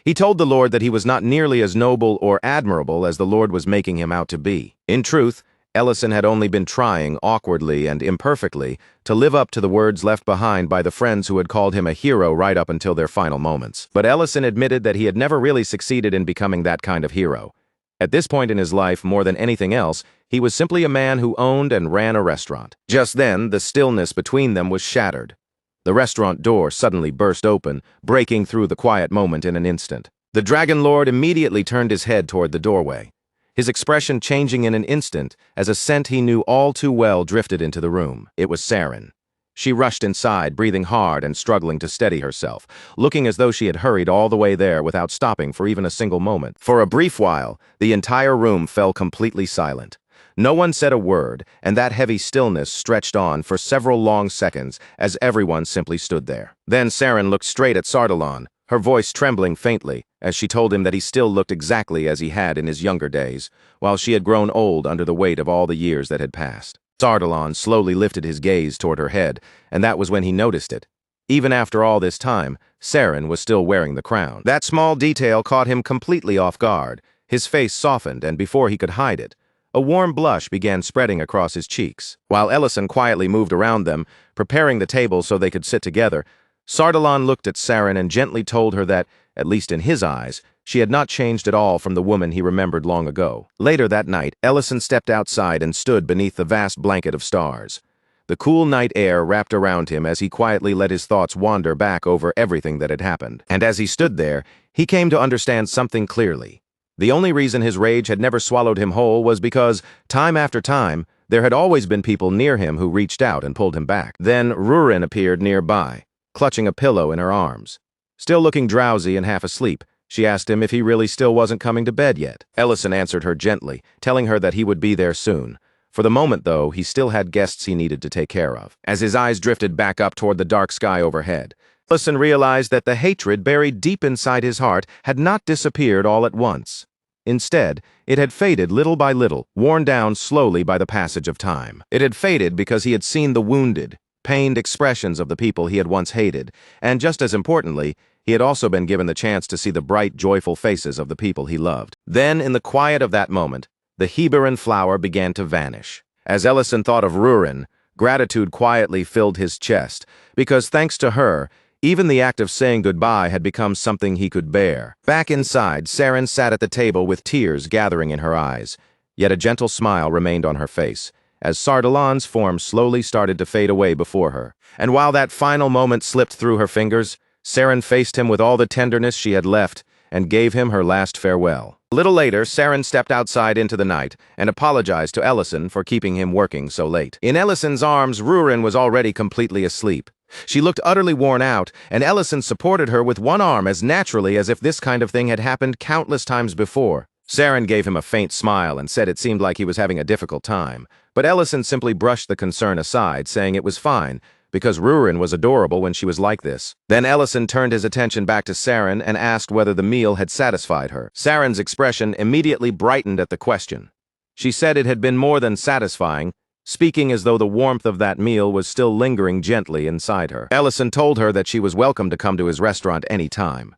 He told the Lord that he was not nearly as noble or admirable as the Lord was making him out to be. In truth, Ellison had only been trying, awkwardly and imperfectly, to live up to the words left behind by the friends who had called him a hero right up until their final moments. But Ellison admitted that he had never really succeeded in becoming that kind of hero. At this point in his life, more than anything else, he was simply a man who owned and ran a restaurant. Just then, the stillness between them was shattered. The restaurant door suddenly burst open, breaking through the quiet moment in an instant. The Dragon Lord immediately turned his head toward the doorway, his expression changing in an instant as a scent he knew all too well drifted into the room. It was Saren. She rushed inside, breathing hard and struggling to steady herself, looking as though she had hurried all the way there without stopping for even a single moment. For a brief while, the entire room fell completely silent. No one said a word, and that heavy stillness stretched on for several long seconds as everyone simply stood there. Then Saren looked straight at Sardalon, her voice trembling faintly as she told him that he still looked exactly as he had in his younger days, while she had grown old under the weight of all the years that had passed. Sardalon slowly lifted his gaze toward her head, and that was when he noticed it. Even after all this time, Saren was still wearing the crown. That small detail caught him completely off guard. His face softened, and before he could hide it, a warm blush began spreading across his cheeks. While Ellison quietly moved around them, preparing the table so they could sit together, Sardalon looked at Saren and gently told her that, at least in his eyes, she had not changed at all from the woman he remembered long ago. Later that night, Ellison stepped outside and stood beneath the vast blanket of stars. The cool night air wrapped around him as he quietly let his thoughts wander back over everything that had happened. And as he stood there, he came to understand something clearly. The only reason his rage had never swallowed him whole was because, time after time, there had always been people near him who reached out and pulled him back. Then Rurin appeared nearby, clutching a pillow in her arms. Still looking drowsy and half asleep, she asked him if he really still wasn't coming to bed yet. Ellison answered her gently, telling her that he would be there soon. For the moment, though, he still had guests he needed to take care of. As his eyes drifted back up toward the dark sky overhead, Ellison realized that the hatred buried deep inside his heart had not disappeared all at once. Instead, it had faded little by little, worn down slowly by the passage of time. It had faded because he had seen the wounded, pained expressions of the people he had once hated, and just as importantly, he had also been given the chance to see the bright, joyful faces of the people he loved. Then, in the quiet of that moment, the Heberan flower began to vanish. As Ellison thought of Rurin, gratitude quietly filled his chest, because thanks to her, Even the act of saying goodbye had become something he could bear. Back inside, Saren sat at the table with tears gathering in her eyes, yet a gentle smile remained on her face, as Sardalan's form slowly started to fade away before her. And while that final moment slipped through her fingers, Saren faced him with all the tenderness she had left and gave him her last farewell. A little later, Saren stepped outside into the night and apologized to Ellison for keeping him working so late. In Ellison's arms, Rurin was already completely asleep. She looked utterly worn out, and Ellison supported her with one arm as naturally as if this kind of thing had happened countless times before. Saren gave him a faint smile and said it seemed like he was having a difficult time, but Ellison simply brushed the concern aside, saying it was fine, because Rurin was adorable when she was like this. Then Ellison turned his attention back to Saren and asked whether the meal had satisfied her. Saren's expression immediately brightened at the question. She said it had been more than satisfying, speaking as though the warmth of that meal was still lingering gently inside her. Ellison told her that she was welcome to come to his restaurant any time.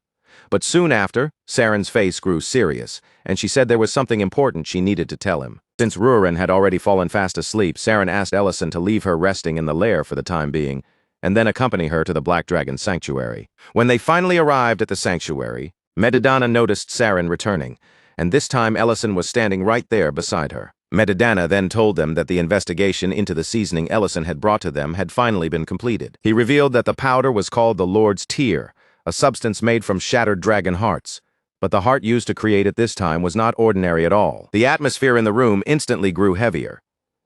But soon after, Saren's face grew serious, and she said there was something important she needed to tell him. Since Rurin had already fallen fast asleep, Saren asked Ellison to leave her resting in the lair for the time being, and then accompany her to the Black Dragon Sanctuary. When they finally arrived at the sanctuary, Medidana noticed Saren returning, and this time Ellison was standing right there beside her. Medidana then told them that the investigation into the seasoning Ellison had brought to them had finally been completed. He revealed that the powder was called the Lord's Tear, a substance made from shattered dragon hearts. But the heart used to create it this time was not ordinary at all. The atmosphere in the room instantly grew heavier.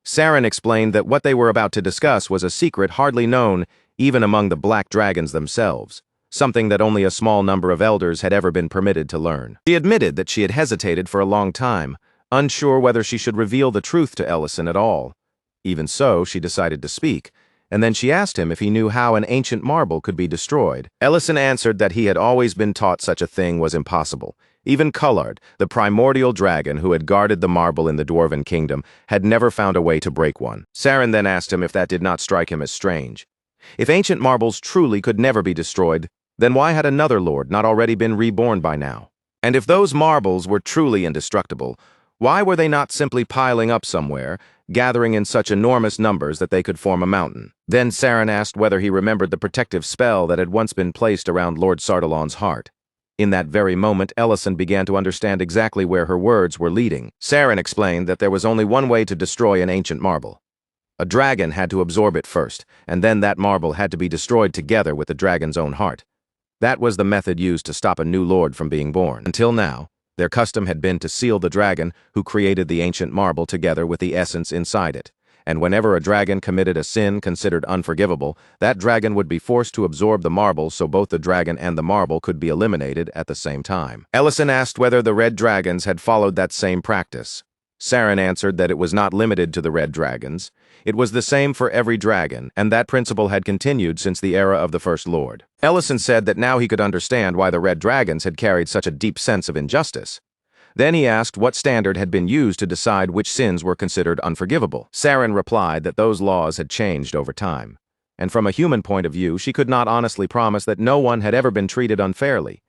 Saren explained that what they were about to discuss was a secret hardly known even among the black dragons themselves, something that only a small number of elders had ever been permitted to learn. She admitted that she had hesitated for a long time, unsure whether she should reveal the truth to Ellison at all. Even so, she decided to speak, and then she asked him if he knew how an ancient marble could be destroyed. Ellison answered that he had always been taught such a thing was impossible. Even Cullard, the primordial dragon who had guarded the marble in the Dwarven Kingdom, had never found a way to break one. Saren then asked him if that did not strike him as strange. If ancient marbles truly could never be destroyed, then why had another lord not already been reborn by now? And if those marbles were truly indestructible, why were they not simply piling up somewhere, gathering in such enormous numbers that they could form a mountain? Then Saren asked whether he remembered the protective spell that had once been placed around Lord Sardalan's heart. In that very moment, Ellison began to understand exactly where her words were leading. Saren explained that there was only one way to destroy an ancient marble. A dragon had to absorb it first, and then that marble had to be destroyed together with the dragon's own heart. That was the method used to stop a new lord from being born. Until now, their custom had been to seal the dragon who created the ancient marble together with the essence inside it. And whenever a dragon committed a sin considered unforgivable, that dragon would be forced to absorb the marble so both the dragon and the marble could be eliminated at the same time. Ellison asked whether the red dragons had followed that same practice. Saren answered that it was not limited to the red dragons. It was the same for every dragon, and that principle had continued since the era of the First Lord. Ellison said that now he could understand why the red dragons had carried such a deep sense of injustice. Then he asked what standard had been used to decide which sins were considered unforgivable. Saren replied that those laws had changed over time, and from a human point of view, she could not honestly promise that no one had ever been treated unfairly.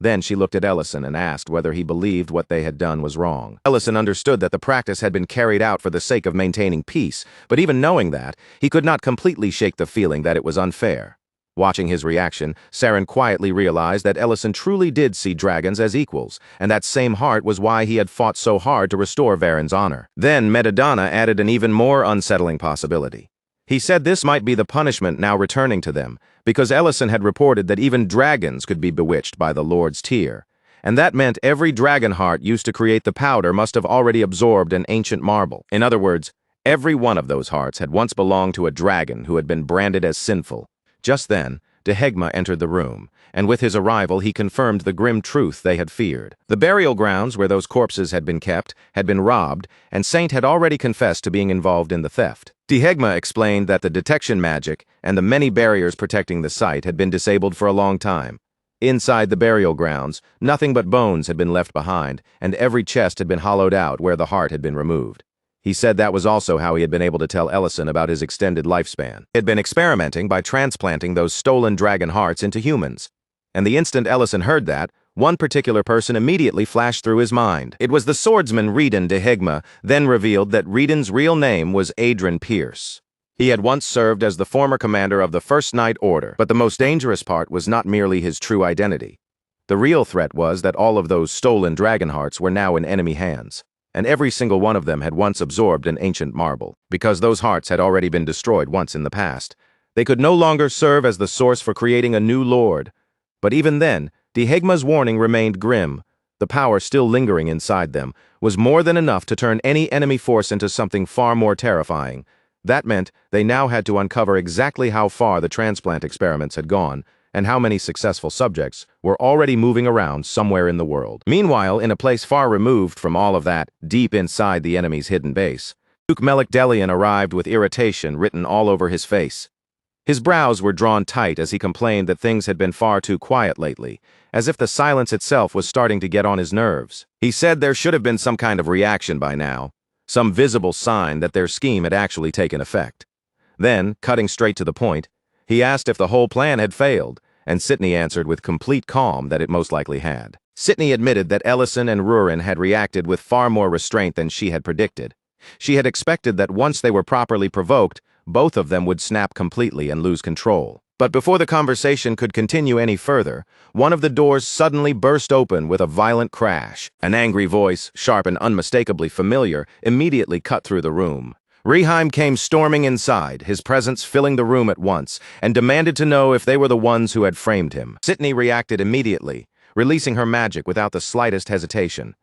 Then she looked at Ellison and asked whether he believed what they had done was wrong. Ellison understood that the practice had been carried out for the sake of maintaining peace, but even knowing that, he could not completely shake the feeling that it was unfair. Watching his reaction, Saren quietly realized that Ellison truly did see dragons as equals, and that same heart was why he had fought so hard to restore Varen's honor. Then Medidana added an even more unsettling possibility. He said this might be the punishment now returning to them, because Ellison had reported that even dragons could be bewitched by the Lord's Tear, and that meant every dragon heart used to create the powder must have already absorbed an ancient marble. In other words, every one of those hearts had once belonged to a dragon who had been branded as sinful. Just then, Dehegma entered the room, and with his arrival he confirmed the grim truth they had feared. The burial grounds where those corpses had been kept had been robbed, and Saint had already confessed to being involved in the theft. Dehegma explained that the detection magic and the many barriers protecting the site had been disabled for a long time. Inside the burial grounds, nothing but bones had been left behind, and every chest had been hollowed out where the heart had been removed. He said that was also how he had been able to tell Ellison about his extended lifespan. He had been experimenting by transplanting those stolen dragon hearts into humans. And the instant Ellison heard that, one particular person immediately flashed through his mind. It was the swordsman Redan Dehegma, then revealed that Redan's real name was Adrian Pierce. He had once served as the former commander of the First Night Order, but the most dangerous part was not merely his true identity. The real threat was that all of those stolen dragon hearts were now in enemy hands, and every single one of them had once absorbed an ancient marble. Because those hearts had already been destroyed once in the past, they could no longer serve as the source for creating a new lord. But even then, Dihegma's warning remained grim. The power still lingering inside them was more than enough to turn any enemy force into something far more terrifying. That meant they now had to uncover exactly how far the transplant experiments had gone, and how many successful subjects were already moving around somewhere in the world. Meanwhile, in a place far removed from all of that, deep inside the enemy's hidden base, Duke Melekdelian arrived with irritation written all over his face. His brows were drawn tight as he complained that things had been far too quiet lately, as if the silence itself was starting to get on his nerves. He said there should have been some kind of reaction by now, some visible sign that their scheme had actually taken effect. Then, cutting straight to the point, he asked if the whole plan had failed, and Sydney answered with complete calm that it most likely had. Sydney admitted that Ellison and Rurin had reacted with far more restraint than she had predicted. She had expected that once they were properly provoked, both of them would snap completely and lose control. But before the conversation could continue any further, one of the doors suddenly burst open with a violent crash. An angry voice, sharp and unmistakably familiar, immediately cut through the room. Reheim came storming inside, his presence filling the room at once, and demanded to know if they were the ones who had framed him. Sydney reacted immediately, releasing her magic without the slightest hesitation.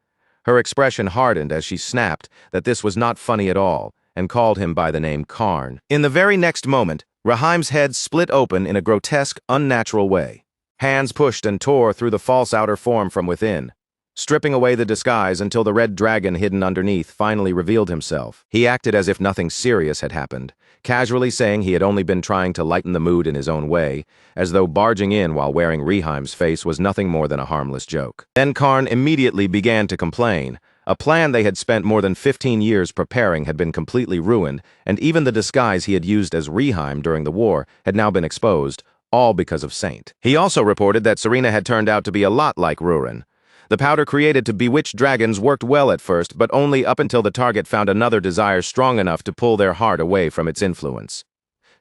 Her expression hardened as she snapped that this was not funny at all, and called him by the name Karn. In the very next moment, Reheim's head split open in a grotesque, unnatural way. Hands pushed and tore through the false outer form from within, stripping away the disguise until the red dragon hidden underneath finally revealed himself. He acted as if nothing serious had happened, casually saying he had only been trying to lighten the mood in his own way, as though barging in while wearing Reheim's face was nothing more than a harmless joke. Then Karn immediately began to complain. A plan they had spent more than 15 years preparing had been completely ruined, and even the disguise he had used as Reheim during the war had now been exposed, all because of Saint. He also reported that Serena had turned out to be a lot like Rurin. The powder created to bewitch dragons worked well at first, but only up until the target found another desire strong enough to pull their heart away from its influence.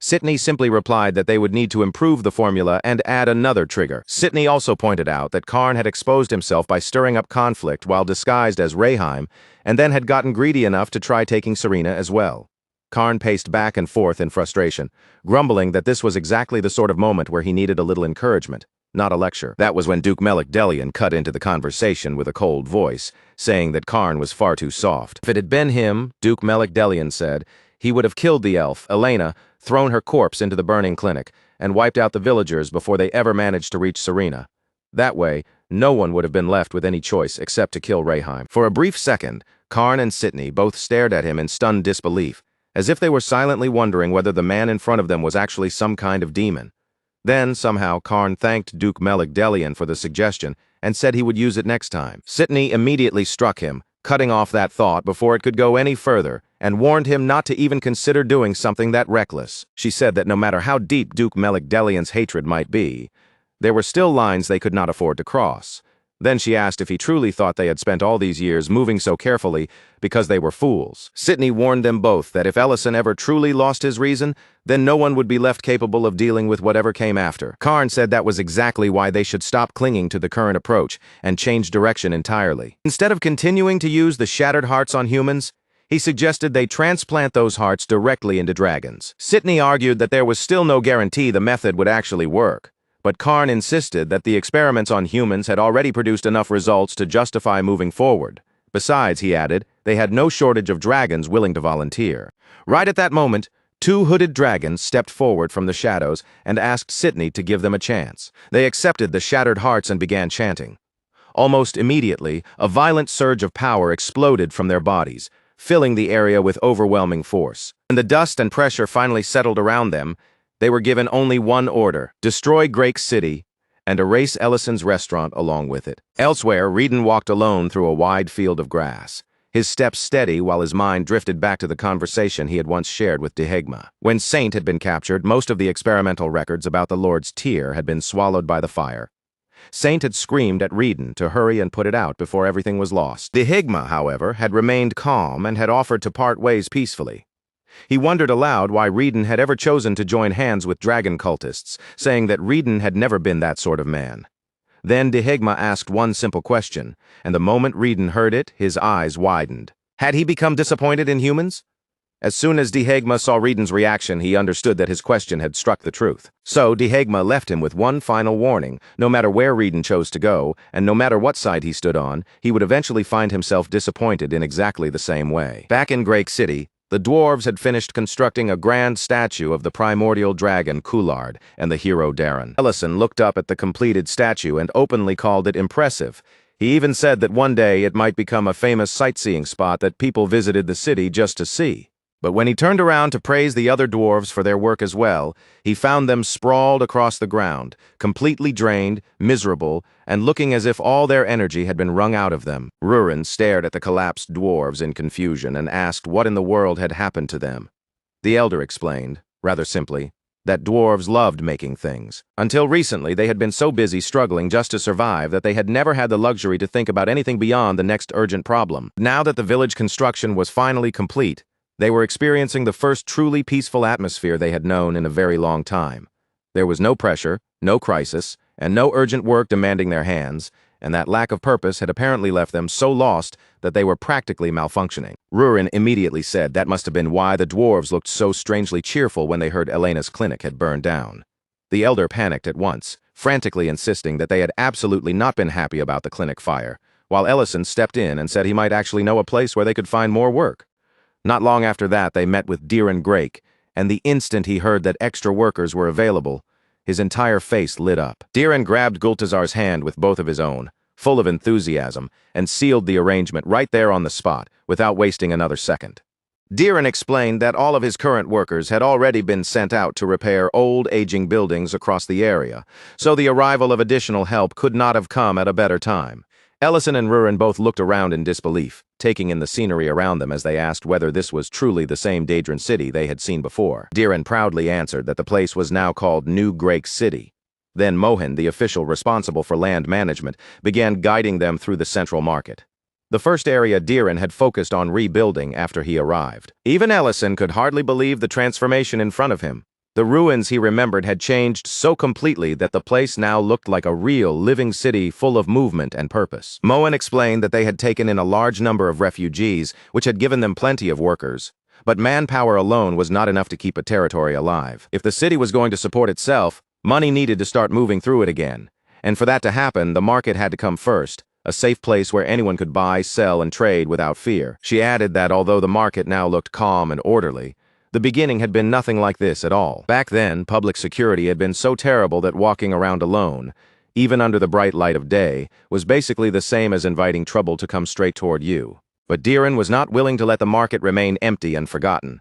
Sydney simply replied that they would need to improve the formula and add another trigger. Sydney also pointed out that Karn had exposed himself by stirring up conflict while disguised as Reheim, and then had gotten greedy enough to try taking Serena as well. Karn paced back and forth in frustration, grumbling that this was exactly the sort of moment where he needed a little encouragement, not a lecture. That was when Duke Melekdelian cut into the conversation with a cold voice, saying that Karn was far too soft. If it had been him, Duke Melekdelian said, he would have killed the elf, Elena, thrown her corpse into the burning clinic, and wiped out the villagers before they ever managed to reach Serena. That way, no one would have been left with any choice except to kill Reheim. For a brief second, Karn and Sydney both stared at him in stunned disbelief, as if they were silently wondering whether the man in front of them was actually some kind of demon. Then, somehow, Karn thanked Duke Melekdelian for the suggestion and said he would use it next time. Sydney immediately struck him, cutting off that thought before it could go any further, and warned him not to even consider doing something that reckless. She said that no matter how deep Duke Melekdelian's hatred might be, there were still lines they could not afford to cross. Then she asked if he truly thought they had spent all these years moving so carefully because they were fools. Sydney warned them both that if Ellison ever truly lost his reason, then no one would be left capable of dealing with whatever came after. Karn said that was exactly why they should stop clinging to the current approach and change direction entirely. Instead of continuing to use the shattered hearts on humans, he suggested they transplant those hearts directly into dragons. Sydney argued that there was still no guarantee the method would actually work, but Karn insisted that the experiments on humans had already produced enough results to justify moving forward. Besides, he added, they had no shortage of dragons willing to volunteer. Right at that moment, two hooded dragons stepped forward from the shadows and asked Sydney to give them a chance. They accepted the shattered hearts and began chanting. Almost immediately, a violent surge of power exploded from their bodies, filling the area with overwhelming force. When the dust and pressure finally settled around them, they were given only one order: destroy Grake City and erase Ellison's restaurant along with it. Elsewhere, Reedon walked alone through a wide field of grass, his steps steady while his mind drifted back to the conversation he had once shared with Dihegma. When Saint had been captured, most of the experimental records about the Lord's tear had been swallowed by the fire. Saint had screamed at Reedon to hurry and put it out before everything was lost. Dihegma, however, had remained calm and had offered to part ways peacefully. He wondered aloud why Rieden had ever chosen to join hands with dragon cultists, saying that Rieden had never been that sort of man. Then Dehegma asked one simple question, and the moment Rieden heard it, his eyes widened. Had he become disappointed in humans? As soon as Dehegma saw Rieden's reaction, he understood that his question had struck the truth. So Dehegma left him with one final warning: no matter where Rieden chose to go, and no matter what side he stood on, he would eventually find himself disappointed in exactly the same way. Back in Great City, the dwarves had finished constructing a grand statue of the primordial dragon Coulard and the hero Darren. Ellison looked up at the completed statue and openly called it impressive. He even said that one day it might become a famous sightseeing spot that people visited the city just to see. But when he turned around to praise the other dwarves for their work as well, he found them sprawled across the ground, completely drained, miserable, and looking as if all their energy had been wrung out of them. Rurin stared at the collapsed dwarves in confusion and asked what in the world had happened to them. The elder explained, rather simply, that dwarves loved making things. Until recently, they had been so busy struggling just to survive that they had never had the luxury to think about anything beyond the next urgent problem. Now that the village construction was finally complete, they were experiencing the first truly peaceful atmosphere they had known in a very long time. There was no pressure, no crisis, and no urgent work demanding their hands, and that lack of purpose had apparently left them so lost that they were practically malfunctioning. Rurin immediately said that must have been why the dwarves looked so strangely cheerful when they heard Elena's clinic had burned down. The elder panicked at once, frantically insisting that they had absolutely not been happy about the clinic fire, while Ellison stepped in and said he might actually know a place where they could find more work. Not long after that, they met with Diren Grake, and the instant he heard that extra workers were available, his entire face lit up. Diren grabbed Gultazar's hand with both of his own, full of enthusiasm, and sealed the arrangement right there on the spot, without wasting another second. Diren explained that all of his current workers had already been sent out to repair old, aging buildings across the area, so the arrival of additional help could not have come at a better time. Ellison and Rurin both looked around in disbelief, taking in the scenery around them as they asked whether this was truly the same Daedran city they had seen before. Diren proudly answered that the place was now called New Great City. Then Mohan, the official responsible for land management, began guiding them through the central market. The first area Diren had focused on rebuilding after he arrived. Even Ellison could hardly believe the transformation in front of him. The ruins he remembered had changed so completely that the place now looked like a real, living city full of movement and purpose. Mohan explained that they had taken in a large number of refugees, which had given them plenty of workers. But manpower alone was not enough to keep a territory alive. If the city was going to support itself, money needed to start moving through it again. And for that to happen, the market had to come first, a safe place where anyone could buy, sell, and trade without fear. She added that although the market now looked calm and orderly, the beginning had been nothing like this at all. Back then, public security had been so terrible that walking around alone, even under the bright light of day, was basically the same as inviting trouble to come straight toward you. But Diren was not willing to let the market remain empty and forgotten.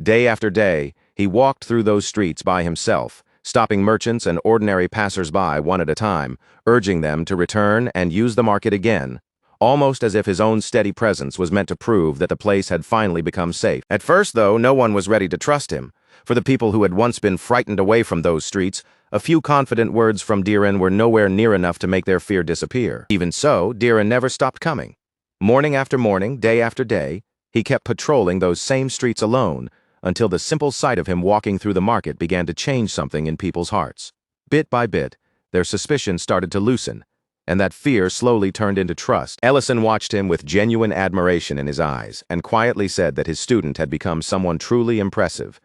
Day after day, he walked through those streets by himself, stopping merchants and ordinary passers-by one at a time, urging them to return and use the market again, almost as if his own steady presence was meant to prove that the place had finally become safe. At first, though, no one was ready to trust him. For the people who had once been frightened away from those streets, a few confident words from Diren were nowhere near enough to make their fear disappear. Even so, Diren never stopped coming. Morning after morning, day after day, he kept patrolling those same streets alone, until the simple sight of him walking through the market began to change something in people's hearts. Bit by bit, their suspicions started to loosen, and that fear slowly turned into trust. Ellison watched him with genuine admiration in his eyes, and quietly said that his student had become someone truly impressive.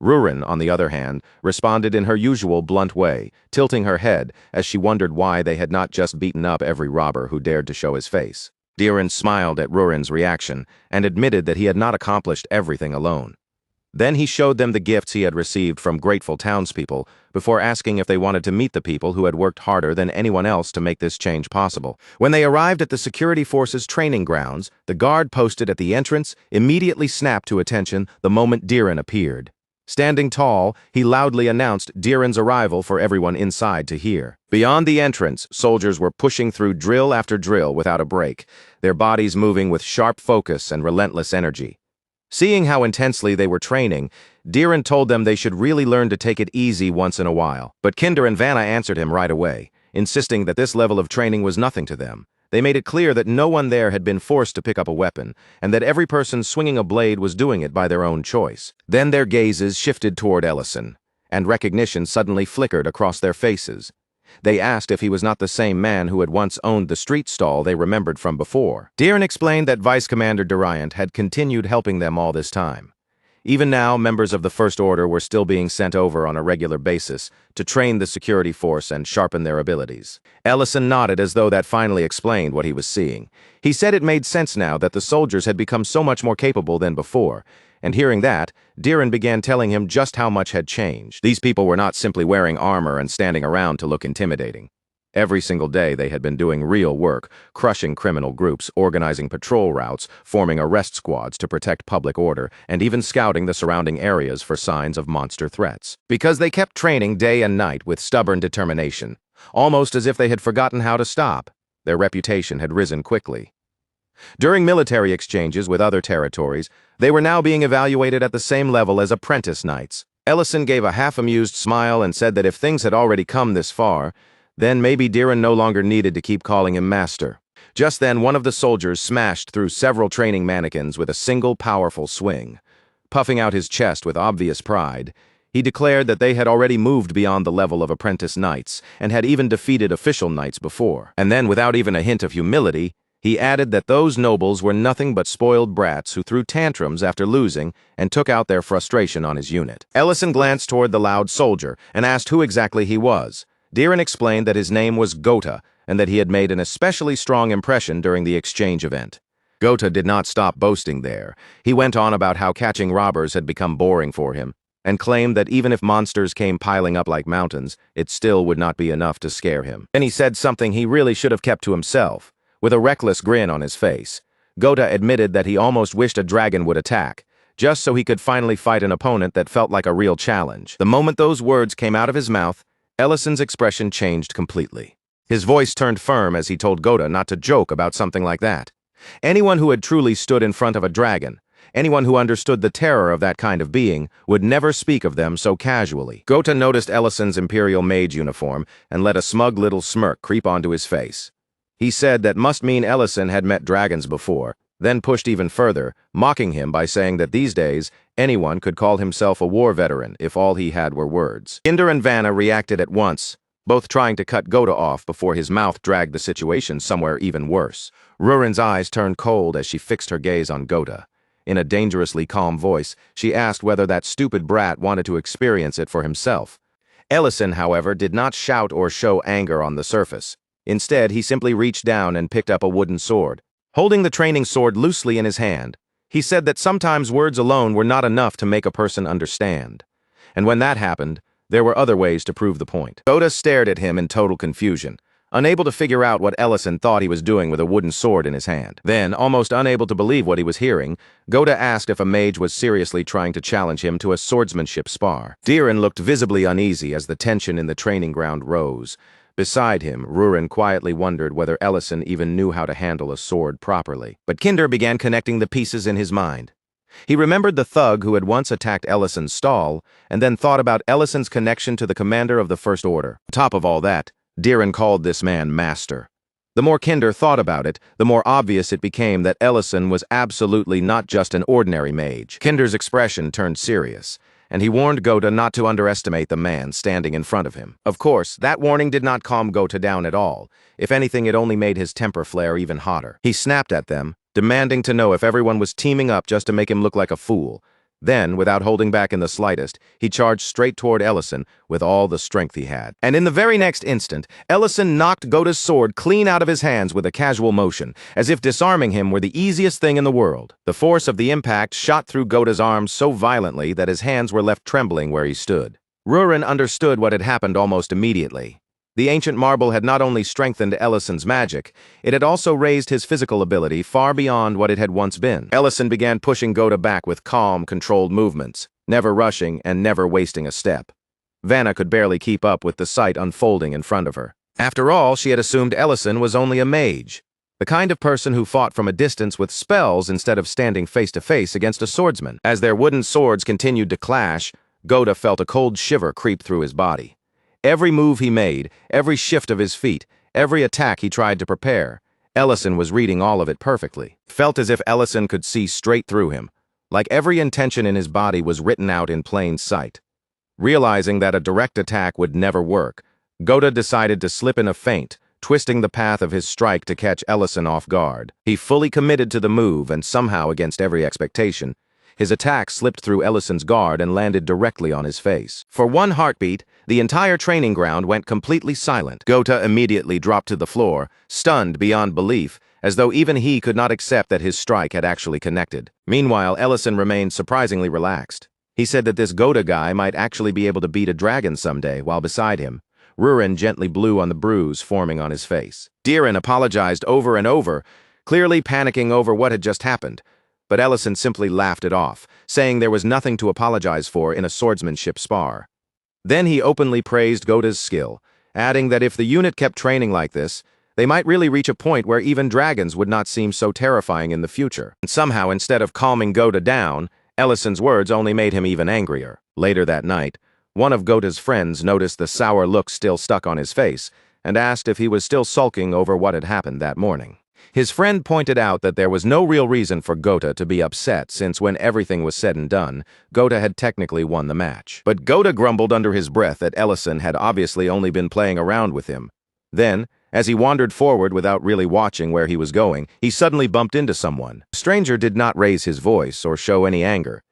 Rurin, on the other hand, responded in her usual blunt way, tilting her head as she wondered why they had not just beaten up every robber who dared to show his face. Diren smiled at Rurin's reaction, and admitted that he had not accomplished everything alone. Then he showed them the gifts he had received from grateful townspeople, before asking if they wanted to meet the people who had worked harder than anyone else to make this change possible. When they arrived at the security force's training grounds, the guard posted at the entrance immediately snapped to attention the moment Diren appeared. Standing tall, he loudly announced Diren's arrival for everyone inside to hear. Beyond the entrance, soldiers were pushing through drill after drill without a break, their bodies moving with sharp focus and relentless energy. Seeing how intensely they were training, Diren told them they should really learn to take it easy once in a while. But Kinder and Vanna answered him right away, insisting that this level of training was nothing to them. They made it clear that no one there had been forced to pick up a weapon, and that every person swinging a blade was doing it by their own choice. Then their gazes shifted toward Ellison, and recognition suddenly flickered across their faces. They asked if he was not the same man who had once owned the street stall they remembered from before. Deeren explained that Vice Commander Durant had continued helping them all this time. Even now, members of the First Order were still being sent over on a regular basis to train the security force and sharpen their abilities. Ellison nodded as though that finally explained what he was seeing. He said it made sense now that the soldiers had become so much more capable than before, and hearing that, Deeren began telling him just how much had changed. These people were not simply wearing armor and standing around to look intimidating. Every single day they had been doing real work, crushing criminal groups, organizing patrol routes, forming arrest squads to protect public order, and even scouting the surrounding areas for signs of monster threats. Because they kept training day and night with stubborn determination, almost as if they had forgotten how to stop, their reputation had risen quickly. During military exchanges with other territories, they were now being evaluated at the same level as apprentice knights. Ellison gave a half-amused smile and said that if things had already come this far, then maybe Deeren no longer needed to keep calling him master. Just then, one of the soldiers smashed through several training mannequins with a single powerful swing. Puffing out his chest with obvious pride, he declared that they had already moved beyond the level of apprentice knights and had even defeated official knights before. And then, without even a hint of humility, he added that those nobles were nothing but spoiled brats who threw tantrums after losing and took out their frustration on his unit. Ellison glanced toward the loud soldier and asked who exactly he was. Deeren explained that his name was Gota and that he had made an especially strong impression during the exchange event. Gota did not stop boasting there. He went on about how catching robbers had become boring for him and claimed that even if monsters came piling up like mountains, it still would not be enough to scare him. Then he said something he really should have kept to himself. With a reckless grin on his face, Gota admitted that he almost wished a dragon would attack, just so he could finally fight an opponent that felt like a real challenge. The moment those words came out of his mouth, Ellison's expression changed completely. His voice turned firm as he told Gota not to joke about something like that. Anyone who had truly stood in front of a dragon, anyone who understood the terror of that kind of being, would never speak of them so casually. Gota noticed Ellison's Imperial Mage uniform and let a smug little smirk creep onto his face. He said that must mean Ellison had met dragons before, then pushed even further, mocking him by saying that these days, anyone could call himself a war veteran if all he had were words. Kinder and Vanna reacted at once, both trying to cut Gota off before his mouth dragged the situation somewhere even worse. Rurin's eyes turned cold as she fixed her gaze on Gota. In a dangerously calm voice, she asked whether that stupid brat wanted to experience it for himself. Ellison, however, did not shout or show anger on the surface. Instead, he simply reached down and picked up a wooden sword. Holding the training sword loosely in his hand, he said that sometimes words alone were not enough to make a person understand. And when that happened, there were other ways to prove the point. Gota stared at him in total confusion, unable to figure out what Ellison thought he was doing with a wooden sword in his hand. Then, almost unable to believe what he was hearing, Gota asked if a mage was seriously trying to challenge him to a swordsmanship spar. Deeren looked visibly uneasy as the tension in the training ground rose. Beside him, Rurin quietly wondered whether Ellison even knew how to handle a sword properly. But Kinder began connecting the pieces in his mind. He remembered the thug who had once attacked Ellison's stall, and then thought about Ellison's connection to the commander of the First Order. On top of all that, Deeren called this man Master. The more Kinder thought about it, the more obvious it became that Ellison was absolutely not just an ordinary mage. Kinder's expression turned serious, and he warned Gota not to underestimate the man standing in front of him. Of course, that warning did not calm Gota down at all. If anything, it only made his temper flare even hotter. He snapped at them, demanding to know if everyone was teaming up just to make him look like a fool. Then, without holding back in the slightest, he charged straight toward Ellison with all the strength he had. And in the very next instant, Ellison knocked Gota's sword clean out of his hands with a casual motion, as if disarming him were the easiest thing in the world. The force of the impact shot through Gota's arms so violently that his hands were left trembling where he stood. Rurin understood what had happened almost immediately. The ancient marble had not only strengthened Ellison's magic, it had also raised his physical ability far beyond what it had once been. Ellison began pushing Gota back with calm, controlled movements, never rushing and never wasting a step. Vanna could barely keep up with the sight unfolding in front of her. After all, she had assumed Ellison was only a mage, the kind of person who fought from a distance with spells instead of standing face-to-face against a swordsman. As their wooden swords continued to clash, Gota felt a cold shiver creep through his body. Every move he made, every shift of his feet, every attack he tried to prepare, Ellison was reading all of it perfectly. Felt as if Ellison could see straight through him, like every intention in his body was written out in plain sight. Realizing that a direct attack would never work, Gota decided to slip in a feint, twisting the path of his strike to catch Ellison off guard. He fully committed to the move, and somehow, against every expectation, his attack slipped through Ellison's guard and landed directly on his face. For one heartbeat, the entire training ground went completely silent. Gota immediately dropped to the floor, stunned beyond belief, as though even he could not accept that his strike had actually connected. Meanwhile, Ellison remained surprisingly relaxed. He said that this Gota guy might actually be able to beat a dragon someday, while beside him, Rurin gently blew on the bruise forming on his face. Diren apologized over and over, clearly panicking over what had just happened, but Ellison simply laughed it off, saying there was nothing to apologize for in a swordsmanship spar. Then he openly praised Gota's skill, adding that if the unit kept training like this, they might really reach a point where even dragons would not seem so terrifying in the future. And somehow, instead of calming Gota down, Ellison's words only made him even angrier. Later that night, one of Gota's friends noticed the sour look still stuck on his face and asked if he was still sulking over what had happened that morning. His friend pointed out that there was no real reason for Gota to be upset, since when everything was said and done, Gota had technically won the match. But Gota grumbled under his breath that Ellison had obviously only been playing around with him. Then, as he wandered forward without really watching where he was going, he suddenly bumped into someone. The stranger did not raise his voice or show any anger.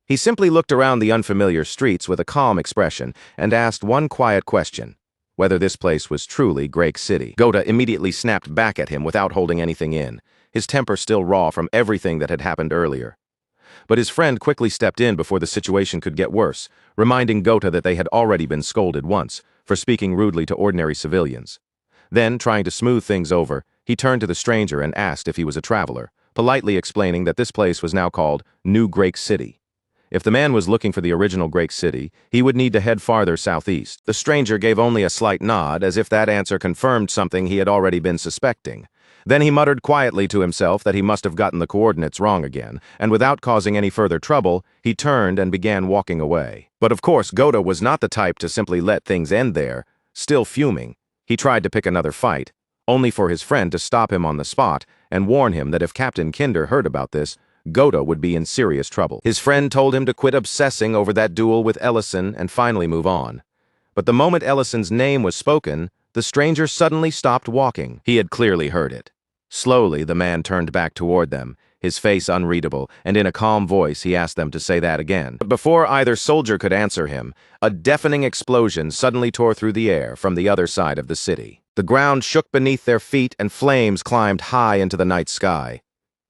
He simply looked around the unfamiliar streets with a calm expression and asked one quiet question: whether this place was truly Greek City. Gota immediately snapped back at him without holding anything in, his temper still raw from everything that had happened earlier. But his friend quickly stepped in before the situation could get worse, reminding Gota that they had already been scolded once for speaking rudely to ordinary civilians. Then, trying to smooth things over, he turned to the stranger and asked if he was a traveler, politely explaining that this place was now called New Greek City. If the man was looking for the original Greek City, he would need to head farther southeast. The stranger gave only a slight nod, as if that answer confirmed something he had already been suspecting. Then he muttered quietly to himself that he must have gotten the coordinates wrong again, and without causing any further trouble, he turned and began walking away. But of course, Gota was not the type to simply let things end there. Still fuming, he tried to pick another fight, only for his friend to stop him on the spot and warn him that if Captain Kinder heard about this, Gota would be in serious trouble. His friend told him to quit obsessing over that duel with Ellison and finally move on. But the moment Ellison's name was spoken, the stranger suddenly stopped walking. He had clearly heard it. Slowly, the man turned back toward them, his face unreadable, and in a calm voice he asked them to say that again. But before either soldier could answer him, a deafening explosion suddenly tore through the air from the other side of the city. The ground shook beneath their feet and flames climbed high into the night sky.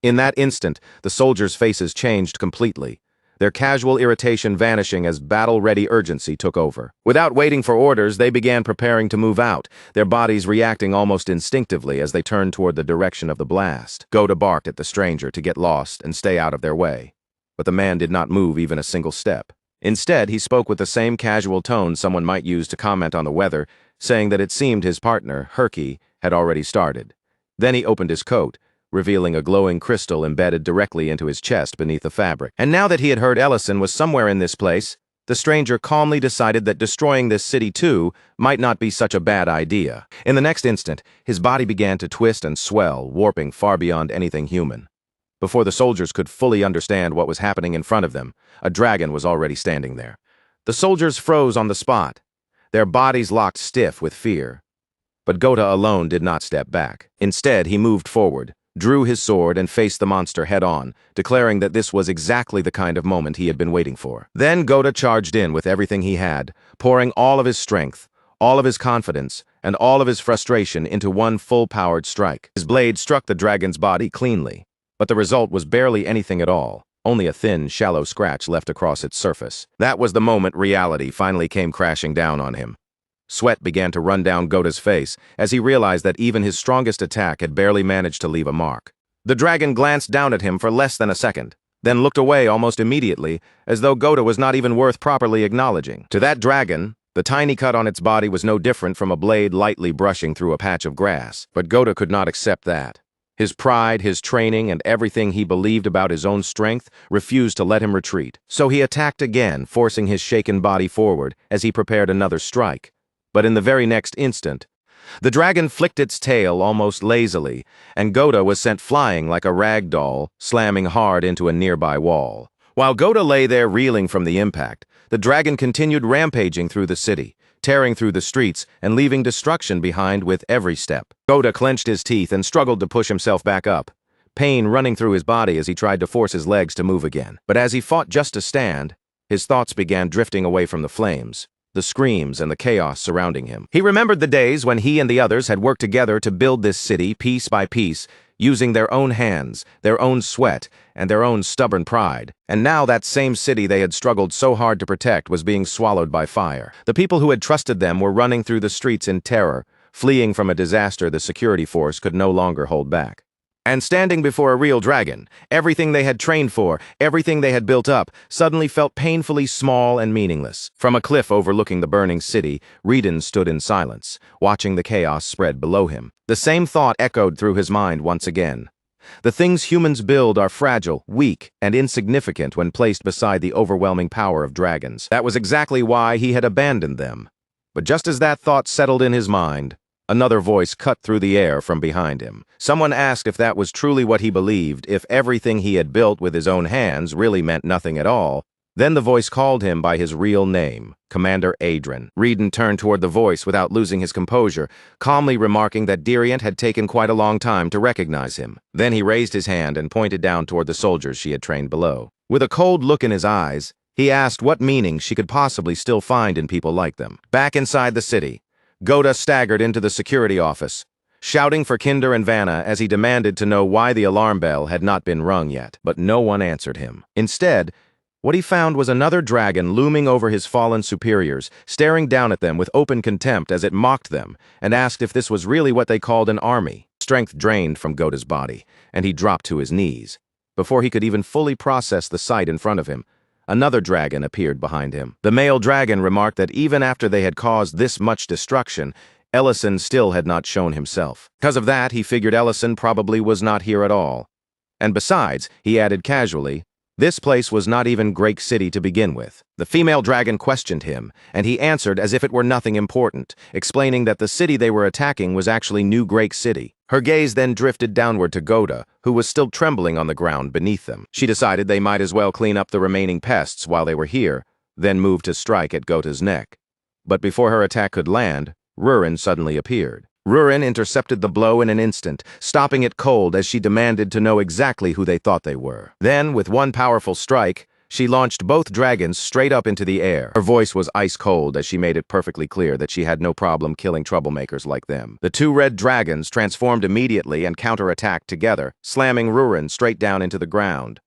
In that instant, the soldiers' faces changed completely, their casual irritation vanishing as battle-ready urgency took over. Without waiting for orders, they began preparing to move out, their bodies reacting almost instinctively as they turned toward the direction of the blast. Gota barked at the stranger to get lost and stay out of their way. But the man did not move even a single step. Instead, he spoke with the same casual tone someone might use to comment on the weather, saying that it seemed his partner, Herky, had already started. Then he opened his coat, revealing a glowing crystal embedded directly into his chest beneath the fabric. And now that he had heard Ellison was somewhere in this place, the stranger calmly decided that destroying this city too might not be such a bad idea. In the next instant, his body began to twist and swell, warping far beyond anything human. Before the soldiers could fully understand what was happening in front of them, a dragon was already standing there. The soldiers froze on the spot, their bodies locked stiff with fear. But Gota alone did not step back. Instead, he moved forward, drew his sword and faced the monster head-on, declaring that this was exactly the kind of moment he had been waiting for. Then Gota charged in with everything he had, pouring all of his strength, all of his confidence, and all of his frustration into one full-powered strike. His blade struck the dragon's body cleanly, but the result was barely anything at all, only a thin, shallow scratch left across its surface. That was the moment reality finally came crashing down on him. Sweat began to run down Gota's face as he realized that even his strongest attack had barely managed to leave a mark. The dragon glanced down at him for less than a second, then looked away almost immediately, as though Gota was not even worth properly acknowledging. To that dragon, the tiny cut on its body was no different from a blade lightly brushing through a patch of grass. But Gota could not accept that. His pride, his training, and everything he believed about his own strength refused to let him retreat. So he attacked again, forcing his shaken body forward as he prepared another strike. But in the very next instant, The dragon flicked its tail almost lazily, and Goda was sent flying like a rag doll, slamming hard into a nearby wall. While Goda lay there reeling from the impact, the dragon continued rampaging through the city, tearing through the streets and leaving destruction behind with every step. Goda clenched his teeth and struggled to push himself back up, pain running through his body as he tried to force his legs to move again. But as he fought just to stand, his thoughts began drifting away from the flames, the screams and the chaos surrounding him. He remembered the days when he and the others had worked together to build this city piece by piece, using their own hands, their own sweat, and their own stubborn pride. And now that same city they had struggled so hard to protect was being swallowed by fire. The people who had trusted them were running through the streets in terror, fleeing from a disaster the security force could no longer hold back. And standing before a real dragon, everything they had trained for, everything they had built up, suddenly felt painfully small and meaningless. From a cliff overlooking the burning city, Riden stood in silence, watching the chaos spread below him. The same thought echoed through his mind once again. The things humans build are fragile, weak, and insignificant when placed beside the overwhelming power of dragons. That was exactly why he had abandoned them. But just as that thought settled in his mind, another voice cut through the air from behind him. Someone asked if that was truly what he believed, if everything he had built with his own hands really meant nothing at all. Then the voice called him by his real name, Commander Adrian. Riden turned toward the voice without losing his composure, calmly remarking that Diriant had taken quite a long time to recognize him. Then he raised his hand and pointed down toward the soldiers she had trained below. With a cold look in his eyes, he asked what meaning she could possibly still find in people like them. Back inside the city, Goda staggered into the security office, shouting for Kinder and Vanna as he demanded to know why the alarm bell had not been rung yet. But no one answered him. Instead, what he found was another dragon looming over his fallen superiors, staring down at them with open contempt as it mocked them and asked if this was really what they called an army. Strength drained from Goda's body, and he dropped to his knees. Before he could even fully process the sight in front of him, another dragon appeared behind him. The male dragon remarked that even after they had caused this much destruction, Ellison still had not shown himself. Because of that, he figured Ellison probably was not here at all. And besides, he added casually, this place was not even Great City to begin with. The female dragon questioned him, and he answered as if it were nothing important, explaining that the city they were attacking was actually New Great City. Her gaze then drifted downward to Goda, who was still trembling on the ground beneath them. She decided they might as well clean up the remaining pests while they were here, then move to strike at Goda's neck. But before her attack could land, Rurin suddenly appeared. Rurin intercepted the blow in an instant, stopping it cold as she demanded to know exactly who they thought they were. Then, with one powerful strike, she launched both dragons straight up into the air. Her voice was ice cold as she made it perfectly clear that she had no problem killing troublemakers like them. The two red dragons transformed immediately and counterattacked together, slamming Rurin straight down into the ground.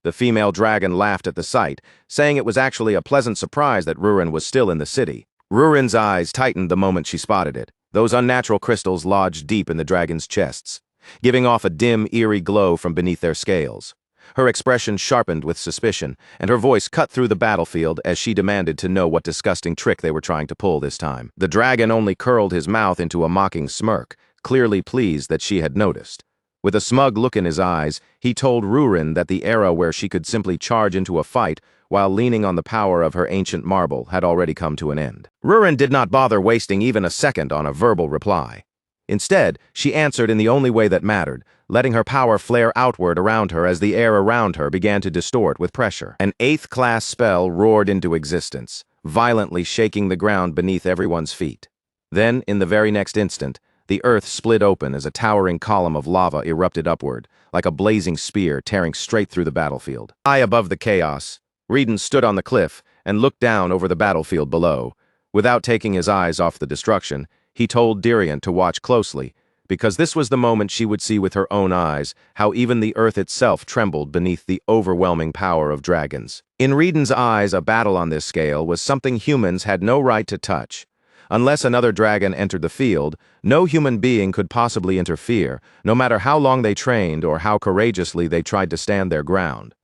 The female dragon laughed at the sight, saying it was actually a pleasant surprise that Rurin was still in the city. Rurin's eyes tightened the moment she spotted it. Those unnatural crystals lodged deep in the dragon's chests, giving off a dim, eerie glow from beneath their scales. Her expression sharpened with suspicion, and her voice cut through the battlefield as she demanded to know what disgusting trick they were trying to pull this time. The dragon only curled his mouth into a mocking smirk, clearly pleased that she had noticed. With a smug look in his eyes, he told Rurin that the era where she could simply charge into a fight while leaning on the power of her ancient marble had already come to an end. Rurin did not bother wasting even a second on a verbal reply. Instead, she answered in the only way that mattered, letting her power flare outward around her as the air around her began to distort with pressure. An 8th-class spell roared into existence, violently shaking the ground beneath everyone's feet. Then, in the very next instant, the earth split open as a towering column of lava erupted upward, like a blazing spear tearing straight through the battlefield. High above the chaos, Riden stood on the cliff and looked down over the battlefield below. Without taking his eyes off the destruction, he told Diriant to watch closely, because this was the moment she would see with her own eyes how even the earth itself trembled beneath the overwhelming power of dragons. In Riden's eyes, a battle on this scale was something humans had no right to touch. Unless another dragon entered the field, no human being could possibly interfere, no matter how long they trained or how courageously they tried to stand their ground.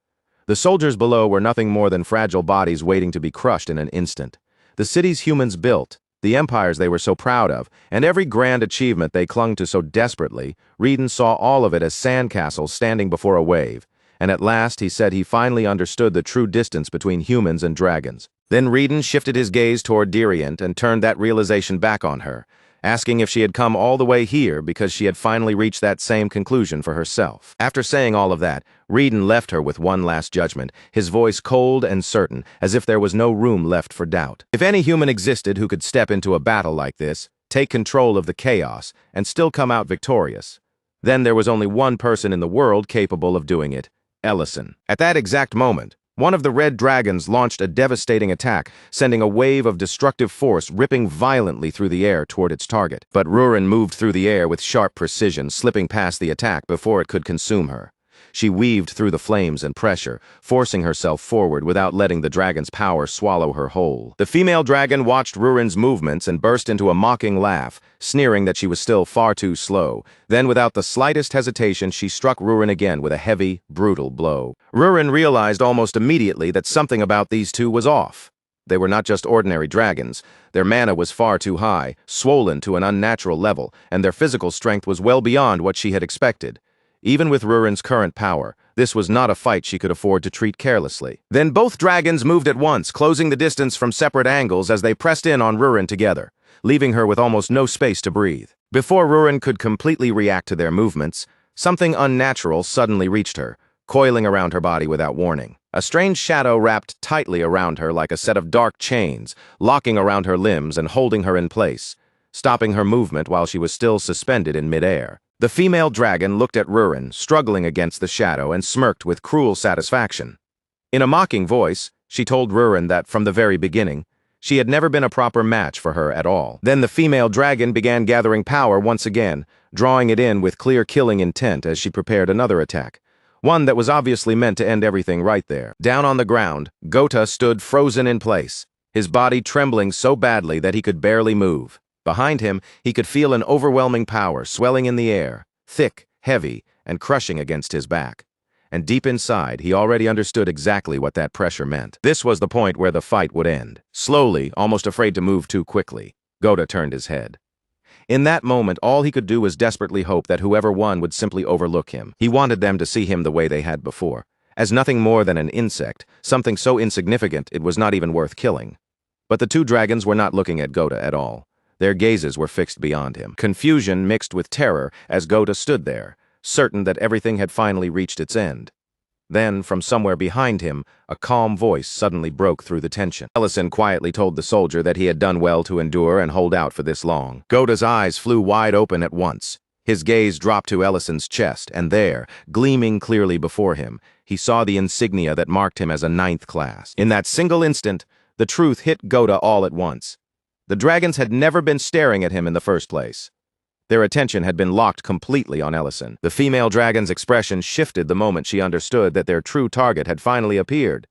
The soldiers below were nothing more than fragile bodies waiting to be crushed in an instant. The cities humans built, the empires they were so proud of, and every grand achievement they clung to so desperately, Riden saw all of it as sandcastles standing before a wave, and at last he said he finally understood the true distance between humans and dragons. Then Riden shifted his gaze toward Diriant and turned that realization back on her, asking if she had come all the way here because she had finally reached that same conclusion for herself. After saying all of that, Reedon left her with one last judgment, his voice cold and certain, as if there was no room left for doubt. If any human existed who could step into a battle like this, take control of the chaos, and still come out victorious, then there was only one person in the world capable of doing it: Ellison. At that exact moment, one of the red dragons launched a devastating attack, sending a wave of destructive force ripping violently through the air toward its target. But Rurin moved through the air with sharp precision, slipping past the attack before it could consume her. She weaved through the flames and pressure, forcing herself forward without letting the dragon's power swallow her whole. The female dragon watched Rurin's movements and burst into a mocking laugh, sneering that she was still far too slow. Then, without the slightest hesitation, she struck Rurin again with a heavy, brutal blow. Rurin realized almost immediately that something about these two was off. They were not just ordinary dragons. Their mana was far too high, swollen to an unnatural level, and their physical strength was well beyond what she had expected. Even with Rurin's current power, this was not a fight she could afford to treat carelessly. Then both dragons moved at once, closing the distance from separate angles as they pressed in on Rurin together, leaving her with almost no space to breathe. Before Rurin could completely react to their movements, something unnatural suddenly reached her, coiling around her body without warning. A strange shadow wrapped tightly around her like a set of dark chains, locking around her limbs and holding her in place, stopping her movement while she was still suspended in midair. The female dragon looked at Rurin, struggling against the shadow, and smirked with cruel satisfaction. In a mocking voice, she told Rurin that from the very beginning, she had never been a proper match for her at all. Then the female dragon began gathering power once again, drawing it in with clear killing intent as she prepared another attack, one that was obviously meant to end everything right there. Down on the ground, Gota stood frozen in place, his body trembling so badly that he could barely move. Behind him, he could feel an overwhelming power swelling in the air, thick, heavy, and crushing against his back. And deep inside, he already understood exactly what that pressure meant. This was the point where the fight would end. Slowly, almost afraid to move too quickly, Gota turned his head. In that moment, all he could do was desperately hope that whoever won would simply overlook him. He wanted them to see him the way they had before, as nothing more than an insect, something so insignificant it was not even worth killing. But the two dragons were not looking at Gota at all. Their gazes were fixed beyond him. Confusion mixed with terror as Gota stood there, certain that everything had finally reached its end. Then, from somewhere behind him, a calm voice suddenly broke through the tension. Ellison quietly told the soldier that he had done well to endure and hold out for this long. Gota's eyes flew wide open at once. His gaze dropped to Ellison's chest, and there, gleaming clearly before him, he saw the insignia that marked him as a 9th class. In that single instant, the truth hit Gota all at once. The dragons had never been staring at him in the first place. Their attention had been locked completely on Ellison. The female dragon's expression shifted the moment she understood that their true target had finally appeared.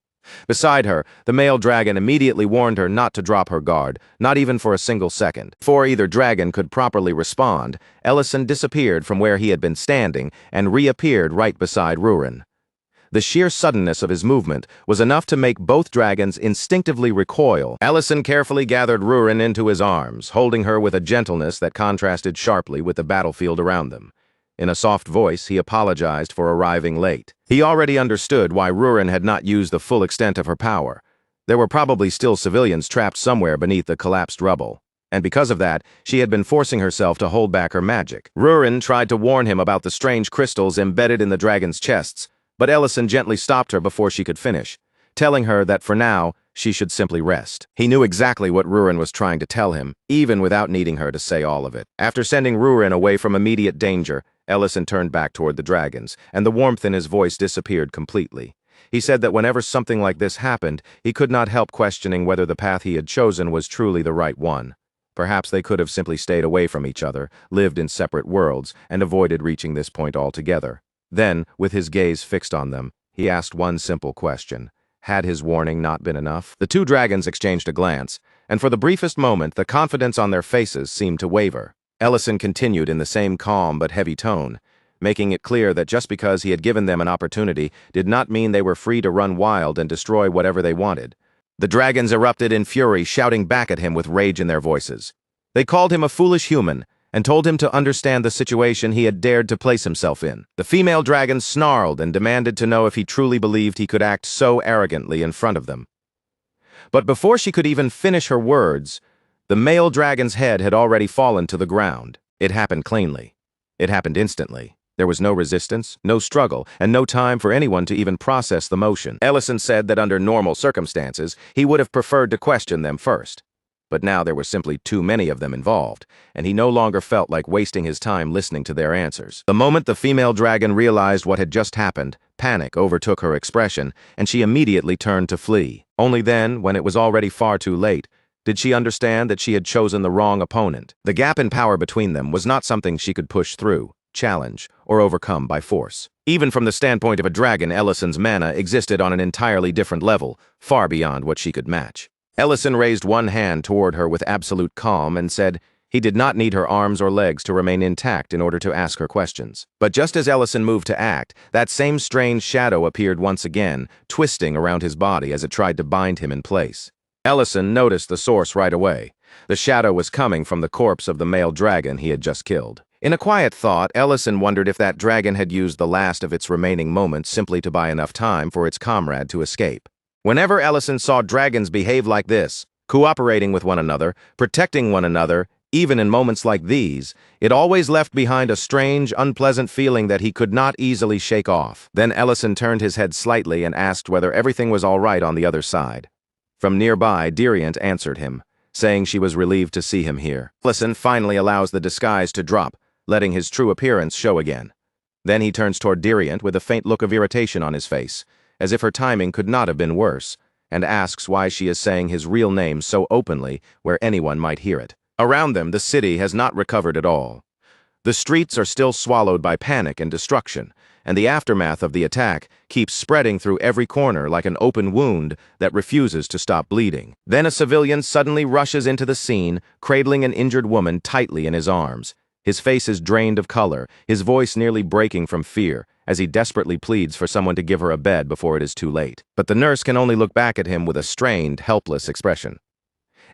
Beside her, the male dragon immediately warned her not to drop her guard, not even for a single second. Before either dragon could properly respond, Ellison disappeared from where he had been standing and reappeared right beside Rurin. The sheer suddenness of his movement was enough to make both dragons instinctively recoil. Ellison carefully gathered Rurin into his arms, holding her with a gentleness that contrasted sharply with the battlefield around them. In a soft voice, he apologized for arriving late. He already understood why Rurin had not used the full extent of her power. There were probably still civilians trapped somewhere beneath the collapsed rubble, and because of that, she had been forcing herself to hold back her magic. Rurin tried to warn him about the strange crystals embedded in the dragons' chests, but Ellison gently stopped her before she could finish, telling her that for now, she should simply rest. He knew exactly what Rurin was trying to tell him, even without needing her to say all of it. After sending Rurin away from immediate danger, Ellison turned back toward the dragons, and the warmth in his voice disappeared completely. He said that whenever something like this happened, he could not help questioning whether the path he had chosen was truly the right one. Perhaps they could have simply stayed away from each other, lived in separate worlds, and avoided reaching this point altogether. Then, with his gaze fixed on them, he asked one simple question. Had his warning not been enough? The two dragons exchanged a glance, and for the briefest moment, the confidence on their faces seemed to waver. Ellison continued in the same calm but heavy tone, making it clear that just because he had given them an opportunity did not mean they were free to run wild and destroy whatever they wanted. The dragons erupted in fury, shouting back at him with rage in their voices. They called him a foolish human, and told him to understand the situation he had dared to place himself in. The female dragon snarled and demanded to know if he truly believed he could act so arrogantly in front of them. But before she could even finish her words, The male dragon's head had already fallen to the ground. It happened cleanly. It happened instantly. There was no resistance, no struggle, and no time for anyone to even process the motion. Ellison said that under normal circumstances, he would have preferred to question them first. But now there were simply too many of them involved, and he no longer felt like wasting his time listening to their answers. The moment the female dragon realized what had just happened, panic overtook her expression, and she immediately turned to flee. Only then, when it was already far too late, did she understand that she had chosen the wrong opponent. The gap in power between them was not something she could push through, challenge, or overcome by force. Even from the standpoint of a dragon, Ellison's mana existed on an entirely different level, far beyond what she could match. Ellison raised one hand toward her with absolute calm and said he did not need her arms or legs to remain intact in order to ask her questions. But just as Ellison moved to act, that same strange shadow appeared once again, twisting around his body as it tried to bind him in place. Ellison noticed the source right away. The shadow was coming from the corpse of the male dragon he had just killed. In a quiet thought, Ellison wondered if that dragon had used the last of its remaining moments simply to buy enough time for its comrade to escape. Whenever Ellison saw dragons behave like this, cooperating with one another, protecting one another, even in moments like these, it always left behind a strange, unpleasant feeling that he could not easily shake off. Then Ellison turned his head slightly and asked whether everything was all right on the other side. From nearby, Diriant answered him, saying she was relieved to see him here. Ellison finally allows the disguise to drop, letting his true appearance show again. Then he turns toward Diriant with a faint look of irritation on his face, as if her timing could not have been worse, and asks why she is saying his real name so openly where anyone might hear it. Around them, the city has not recovered at all. The streets are still swallowed by panic and destruction, and the aftermath of the attack keeps spreading through every corner like an open wound that refuses to stop bleeding. Then a civilian suddenly rushes into the scene, cradling an injured woman tightly in his arms. His face is drained of color, his voice nearly breaking from fear, as he desperately pleads for someone to give her a bed before it is too late. But the nurse can only look back at him with a strained, helpless expression.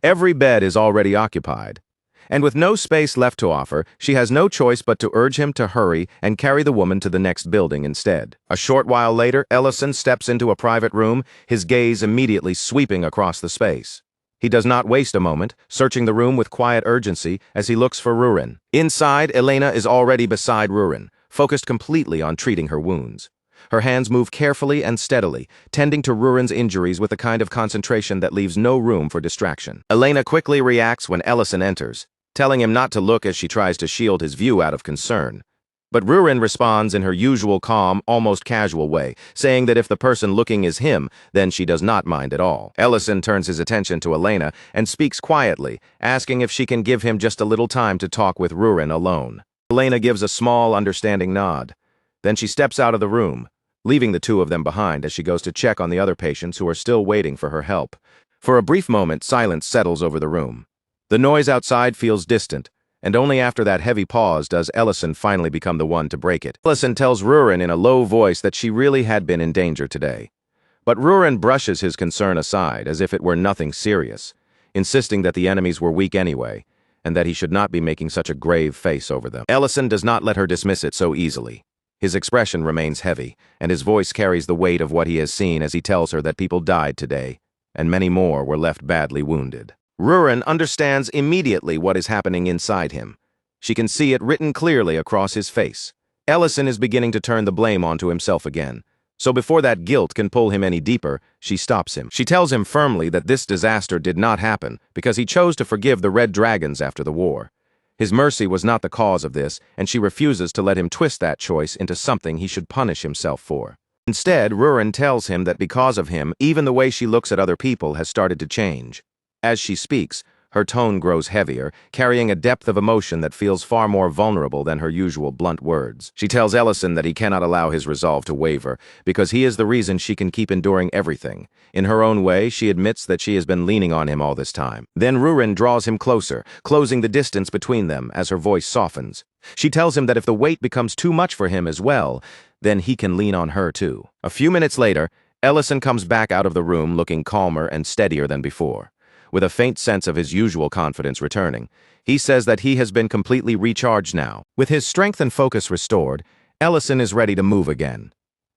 Every bed is already occupied, and with no space left to offer, she has no choice but to urge him to hurry and carry the woman to the next building instead. A short while later, Ellison steps into a private room, his gaze immediately sweeping across the space. He does not waste a moment, searching the room with quiet urgency as he looks for Rurin. Inside, Elena is already beside Rurin, focused completely on treating her wounds. Her hands move carefully and steadily, tending to Rurin's injuries with a kind of concentration that leaves no room for distraction. Elena quickly reacts when Ellison enters, telling him not to look as she tries to shield his view out of concern. But Rurin responds in her usual calm, almost casual way, saying that if the person looking is him, then she does not mind at all. Ellison turns his attention to Elena and speaks quietly, asking if she can give him just a little time to talk with Rurin alone. Elena gives a small, understanding nod. Then she steps out of the room, leaving the two of them behind as she goes to check on the other patients who are still waiting for her help. For a brief moment, silence settles over the room. The noise outside feels distant, and only after that heavy pause does Ellison finally become the one to break it. Ellison tells Rurin in a low voice that she really had been in danger today. But Rurin brushes his concern aside as if it were nothing serious, insisting that the enemies were weak anyway, and that he should not be making such a grave face over them. Ellison does not let her dismiss it so easily. His expression remains heavy, and his voice carries the weight of what he has seen as he tells her that people died today, and many more were left badly wounded. Rurin understands immediately what is happening inside him. She can see it written clearly across his face. Ellison is beginning to turn the blame onto himself again. So before that guilt can pull him any deeper, she stops him. She tells him firmly that this disaster did not happen because he chose to forgive the Red Dragons after the war. His mercy was not the cause of this, and she refuses to let him twist that choice into something he should punish himself for. Instead, Rurin tells him that because of him, even the way she looks at other people has started to change. As she speaks, her tone grows heavier, carrying a depth of emotion that feels far more vulnerable than her usual blunt words. She tells Ellison that he cannot allow his resolve to waver, because he is the reason she can keep enduring everything. In her own way, she admits that she has been leaning on him all this time. Then Rurin draws him closer, closing the distance between them as her voice softens. She tells him that if the weight becomes too much for him as well, then he can lean on her too. A few minutes later, Ellison comes back out of the room looking calmer and steadier than before. With a faint sense of his usual confidence returning, he says that he has been completely recharged now. With his strength and focus restored, Ellison is ready to move again.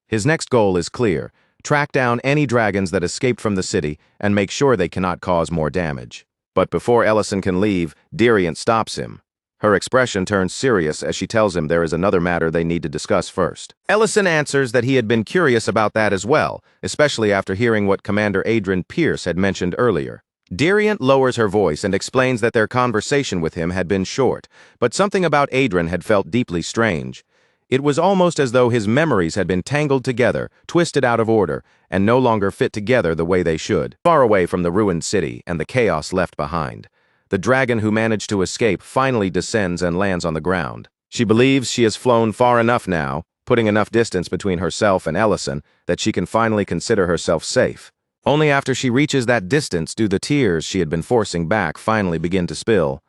His next goal is clear: track down any dragons that escaped from the city and make sure they cannot cause more damage. But before Ellison can leave, Dariant stops him. Her expression turns serious as she tells him there is another matter they need to discuss first. Ellison answers that he had been curious about that as well, especially after hearing what Commander Adrian Pierce had mentioned earlier. Dariant lowers her voice and explains that their conversation with him had been short, but something about Adrian had felt deeply strange. It was almost as though his memories had been tangled together, twisted out of order, and no longer fit together the way they should. Far away from the ruined city and the chaos left behind, the dragon who managed to escape finally descends and lands on the ground. She believes she has flown far enough now, putting enough distance between herself and Ellison, that she can finally consider herself safe. Only after she reaches that distance do the tears she had been forcing back finally begin to spill.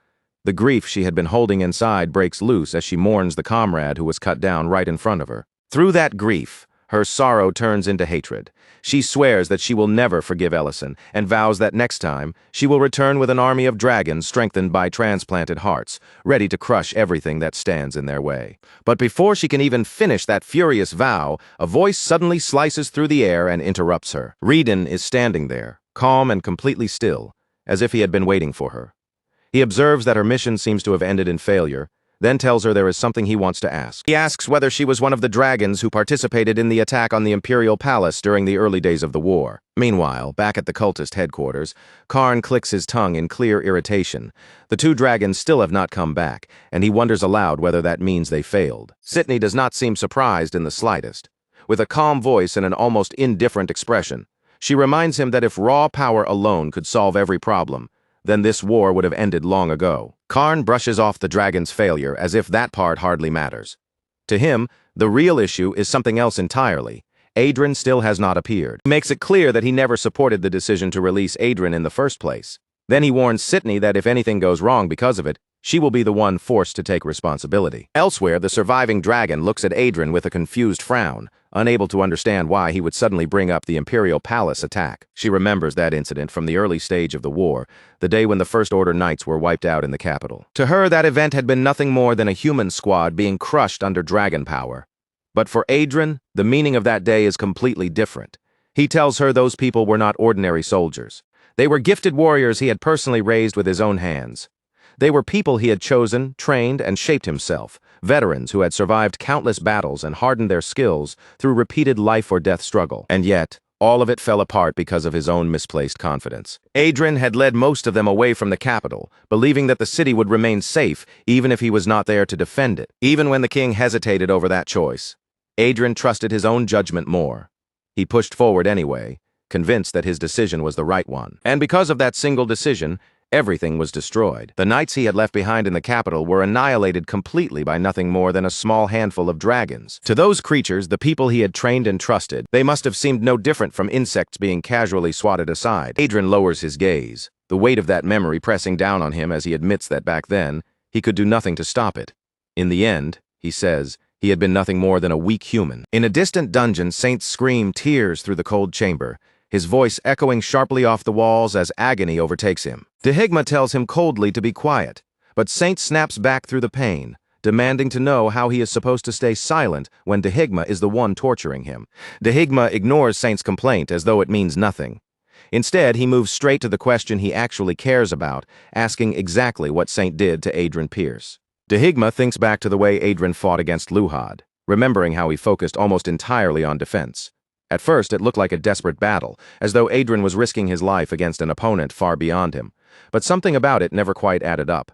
The grief she had been holding inside breaks loose as she mourns the comrade who was cut down right in front of her. Through that grief, her sorrow turns into hatred. She swears that she will never forgive Ellison and vows that next time, she will return with an army of dragons strengthened by transplanted hearts, ready to crush everything that stands in their way. But before she can even finish that furious vow, a voice suddenly slices through the air and interrupts her. Reedon is standing there, calm and completely still, as if he had been waiting for her. He observes that her mission seems to have ended in failure, then tells her there is something he wants to ask. He asks whether she was one of the dragons who participated in the attack on the Imperial Palace during the early days of the war. Meanwhile, back at the cultist headquarters, Karn clicks his tongue in clear irritation. The two dragons still have not come back, and he wonders aloud whether that means they failed. Sydney does not seem surprised in the slightest. With a calm voice and an almost indifferent expression, she reminds him that if raw power alone could solve every problem, then this war would have ended long ago. Karn brushes off the dragon's failure as if that part hardly matters. To him, the real issue is something else entirely. Adrian still has not appeared. He makes it clear that he never supported the decision to release Adrian in the first place. Then he warns Sydney that if anything goes wrong because of it, she will be the one forced to take responsibility. Elsewhere, the surviving dragon looks at Adrian with a confused frown, unable to understand why he would suddenly bring up the Imperial Palace attack. She remembers that incident from the early stage of the war, the day when the First Order Knights were wiped out in the capital. To her, that event had been nothing more than a human squad being crushed under dragon power. But for Adrian, the meaning of that day is completely different. He tells her those people were not ordinary soldiers. They were gifted warriors he had personally raised with his own hands. They were people he had chosen, trained, and shaped himself, veterans who had survived countless battles and hardened their skills through repeated life-or-death struggle. And yet, all of it fell apart because of his own misplaced confidence. Adrian had led most of them away from the capital, believing that the city would remain safe even if he was not there to defend it. Even when the king hesitated over that choice, Adrian trusted his own judgment more. He pushed forward anyway, convinced that his decision was the right one. And because of that single decision, everything was destroyed. The knights he had left behind in the capital were annihilated completely by nothing more than a small handful of dragons. To those creatures, the people he had trained and trusted, they must have seemed no different from insects being casually swatted aside. Adrian lowers his gaze, the weight of that memory pressing down on him as he admits that back then, he could do nothing to stop it. In the end, he says, he had been nothing more than a weak human. In a distant dungeon, Saint's scream tears through the cold chamber, his voice echoing sharply off the walls as agony overtakes him. Dehigma tells him coldly to be quiet, but Saint snaps back through the pain, demanding to know how he is supposed to stay silent when Dehigma is the one torturing him. Dehigma ignores Saint's complaint as though it means nothing. Instead, he moves straight to the question he actually cares about, asking exactly what Saint did to Adrian Pierce. Dehigma thinks back to the way Adrian fought against Luhad, remembering how he focused almost entirely on defense. At first, it looked like a desperate battle, as though Adrian was risking his life against an opponent far beyond him. But something about it never quite added up.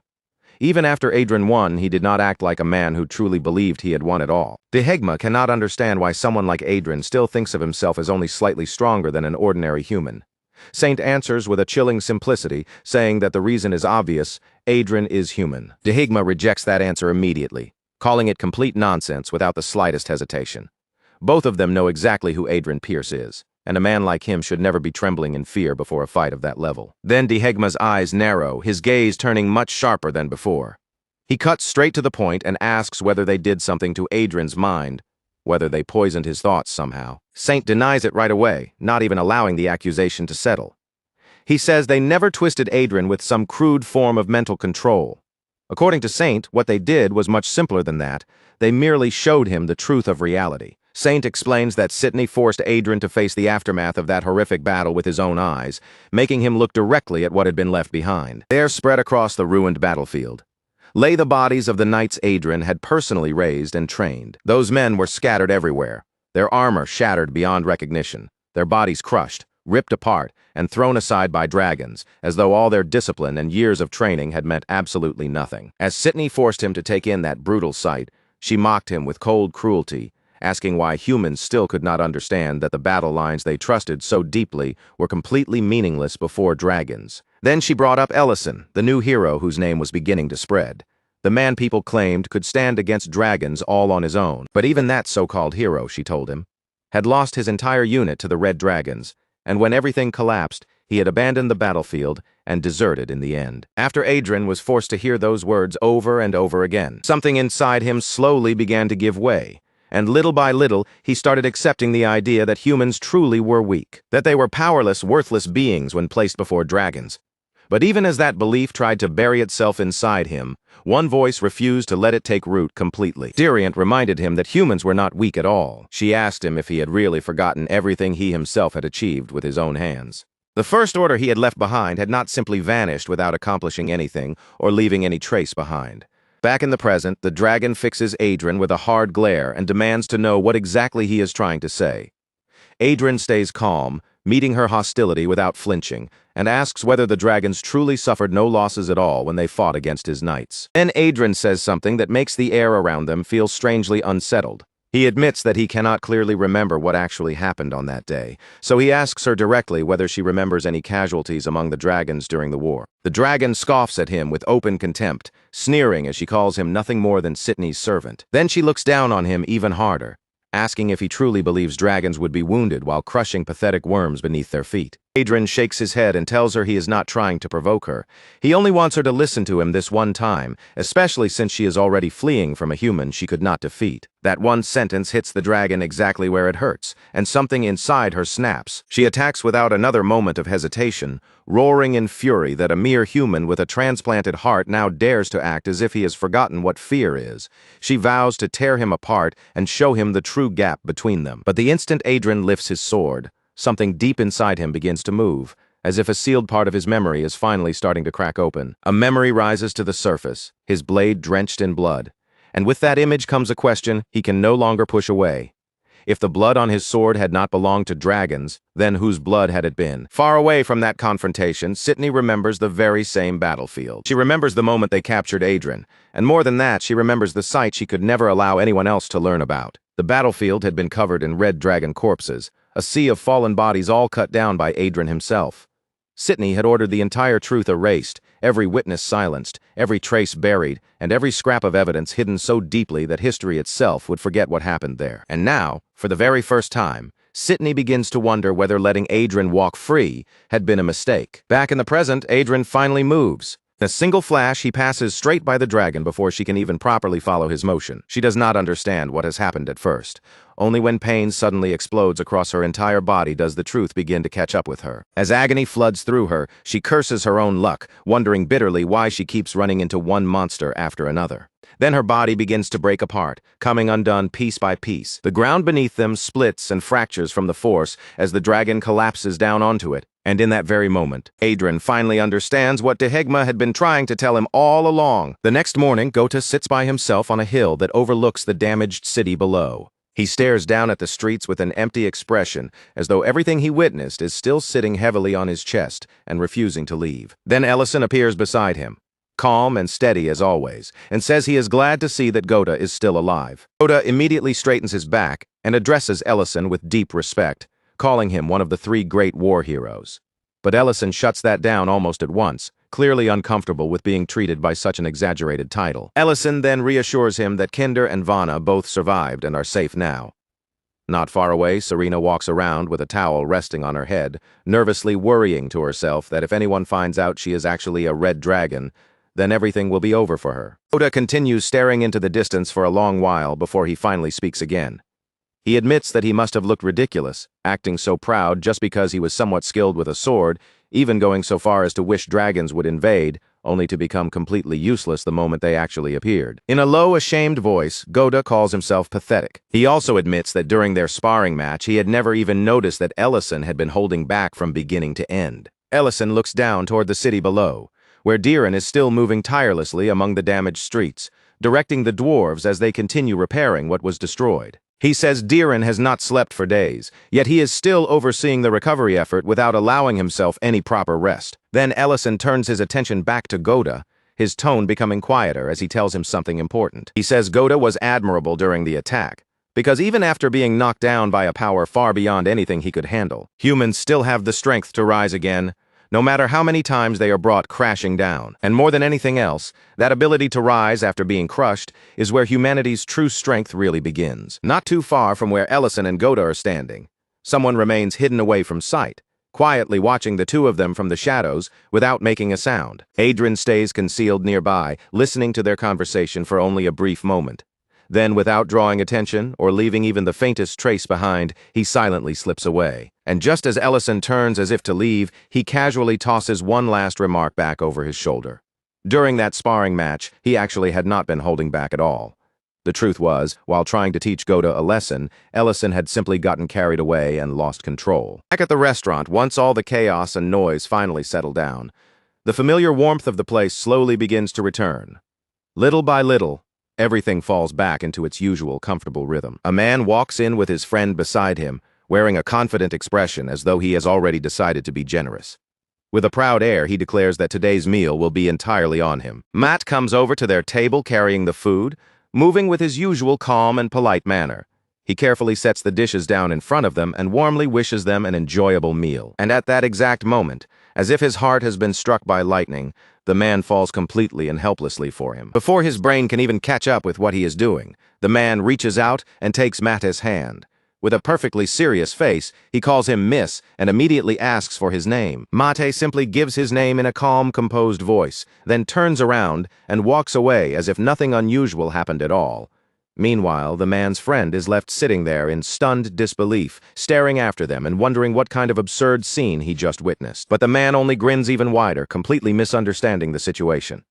Even after Adrian won, he did not act like a man who truly believed he had won it all. Dehigma cannot understand why someone like Adrian still thinks of himself as only slightly stronger than an ordinary human. Saint answers with a chilling simplicity, saying that the reason is obvious: Adrian is human. Dehigma rejects that answer immediately, calling it complete nonsense without the slightest hesitation. Both of them know exactly who Adrian Pierce is, and a man like him should never be trembling in fear before a fight of that level. Then Dehigma's eyes narrow, his gaze turning much sharper than before. He cuts straight to the point and asks whether they did something to Adrian's mind, whether they poisoned his thoughts somehow. Saint denies it right away, not even allowing the accusation to settle. He says they never twisted Adrian with some crude form of mental control. According to Saint, what they did was much simpler than that. They merely showed him the truth of reality. Saint explains that Sydney forced Adrian to face the aftermath of that horrific battle with his own eyes, making him look directly at what had been left behind. There, spread across the ruined battlefield, lay the bodies of the knights Adrian had personally raised and trained. Those men were scattered everywhere, their armor shattered beyond recognition, their bodies crushed, ripped apart, and thrown aside by dragons, as though all their discipline and years of training had meant absolutely nothing. As Sydney forced him to take in that brutal sight, she mocked him with cold cruelty, asking why humans still could not understand that the battle lines they trusted so deeply were completely meaningless before dragons. Then she brought up Ellison, the new hero whose name was beginning to spread. The man people claimed could stand against dragons all on his own. But even that so-called hero, she told him, had lost his entire unit to the Red Dragons, and when everything collapsed, he had abandoned the battlefield and deserted in the end. After Adrian was forced to hear those words over and over again, something inside him slowly began to give way. And little by little, he started accepting the idea that humans truly were weak, that they were powerless, worthless beings when placed before dragons. But even as that belief tried to bury itself inside him, one voice refused to let it take root completely. Diriant reminded him that humans were not weak at all. She asked him if he had really forgotten everything he himself had achieved with his own hands. The First Order he had left behind had not simply vanished without accomplishing anything or leaving any trace behind. Back in the present, the dragon fixes Adrian with a hard glare and demands to know what exactly he is trying to say. Adrian stays calm, meeting her hostility without flinching, and asks whether the dragons truly suffered no losses at all when they fought against his knights. Then Adrian says something that makes the air around them feel strangely unsettled. He admits that he cannot clearly remember what actually happened on that day, so he asks her directly whether she remembers any casualties among the dragons during the war. The dragon scoffs at him with open contempt, sneering as she calls him nothing more than Sydney's servant. Then she looks down on him even harder, asking if he truly believes dragons would be wounded while crushing pathetic worms beneath their feet. Adrian shakes his head and tells her he is not trying to provoke her. He only wants her to listen to him this one time, especially since she is already fleeing from a human she could not defeat. That one sentence hits the dragon exactly where it hurts, and something inside her snaps. She attacks without another moment of hesitation, roaring in fury that a mere human with a transplanted heart now dares to act as if he has forgotten what fear is. She vows to tear him apart and show him the true gap between them. But the instant Adrian lifts his sword, something deep inside him begins to move, as if a sealed part of his memory is finally starting to crack open. A memory rises to the surface, his blade drenched in blood. And with that image comes a question he can no longer push away. If the blood on his sword had not belonged to dragons, then whose blood had it been? Far away from that confrontation, Sydney remembers the very same battlefield. She remembers the moment they captured Adrian, and more than that, she remembers the sight she could never allow anyone else to learn about. The battlefield had been covered in red dragon corpses, a sea of fallen bodies all cut down by Adrian himself. Sydney had ordered the entire truth erased, every witness silenced, every trace buried, and every scrap of evidence hidden so deeply that history itself would forget what happened there. And now, for the very first time, Sydney begins to wonder whether letting Adrian walk free had been a mistake. Back in the present, Adrian finally moves. In a single flash, he passes straight by the dragon before she can even properly follow his motion. She does not understand what has happened at first. Only when pain suddenly explodes across her entire body does the truth begin to catch up with her. As agony floods through her, she curses her own luck, wondering bitterly why she keeps running into one monster after another. Then her body begins to break apart, coming undone piece by piece. The ground beneath them splits and fractures from the force as the dragon collapses down onto it. And in that very moment, Adrian finally understands what Dehegma had been trying to tell him all along. The next morning, Gota sits by himself on a hill that overlooks the damaged city below. He stares down at the streets with an empty expression, as though everything he witnessed is still sitting heavily on his chest and refusing to leave. Then Ellison appears beside him, calm and steady as always, and says he is glad to see that Gota is still alive. Gota immediately straightens his back and addresses Ellison with deep respect, calling him one of the 3 great war heroes. But Ellison shuts that down almost at once, clearly uncomfortable with being treated by such an exaggerated title. Ellison then reassures him that Kinder and Vanna both survived and are safe now. Not far away, Serena walks around with a towel resting on her head, nervously worrying to herself that if anyone finds out she is actually a red dragon, then everything will be over for her. Gota continues staring into the distance for a long while before he finally speaks again. He admits that he must have looked ridiculous, acting so proud just because he was somewhat skilled with a sword, even going so far as to wish dragons would invade, only to become completely useless the moment they actually appeared. In a low, ashamed voice, Goda calls himself pathetic. He also admits that during their sparring match, he had never even noticed that Ellison had been holding back from beginning to end. Ellison looks down toward the city below, where Diren is still moving tirelessly among the damaged streets, directing the dwarves as they continue repairing what was destroyed. He says Diren has not slept for days, yet he is still overseeing the recovery effort without allowing himself any proper rest. Then Ellison turns his attention back to Goda, his tone becoming quieter as he tells him something important. He says Goda was admirable during the attack, because even after being knocked down by a power far beyond anything he could handle, humans still have the strength to rise again, no matter how many times they are brought crashing down. And more than anything else, that ability to rise after being crushed is where humanity's true strength really begins. Not too far from where Ellison and Goda are standing, someone remains hidden away from sight, quietly watching the two of them from the shadows without making a sound. Adrian stays concealed nearby, listening to their conversation for only a brief moment. Then, without drawing attention or leaving even the faintest trace behind, he silently slips away. And just as Ellison turns as if to leave, he casually tosses one last remark back over his shoulder. During that sparring match, he actually had not been holding back at all. The truth was, while trying to teach Goda a lesson, Ellison had simply gotten carried away and lost control. Back at the restaurant, once all the chaos and noise finally settle down, the familiar warmth of the place slowly begins to return. Little by little, everything falls back into its usual comfortable rhythm. A man walks in with his friend beside him, wearing a confident expression as though he has already decided to be generous. With a proud air, he declares that today's meal will be entirely on him. Matt comes over to their table carrying the food, moving with his usual calm and polite manner. He carefully sets the dishes down in front of them and warmly wishes them an enjoyable meal. And at that exact moment, as if his heart has been struck by lightning, the man falls completely and helplessly for him. Before his brain can even catch up with what he is doing, the man reaches out and takes Mate's hand. With a perfectly serious face, he calls him Miss and immediately asks for his name. Mate simply gives his name in a calm, composed voice, then turns around and walks away as if nothing unusual happened at all. Meanwhile, the man's friend is left sitting there in stunned disbelief, staring after them and wondering what kind of absurd scene he just witnessed. But the man only grins even wider, completely misunderstanding the situation.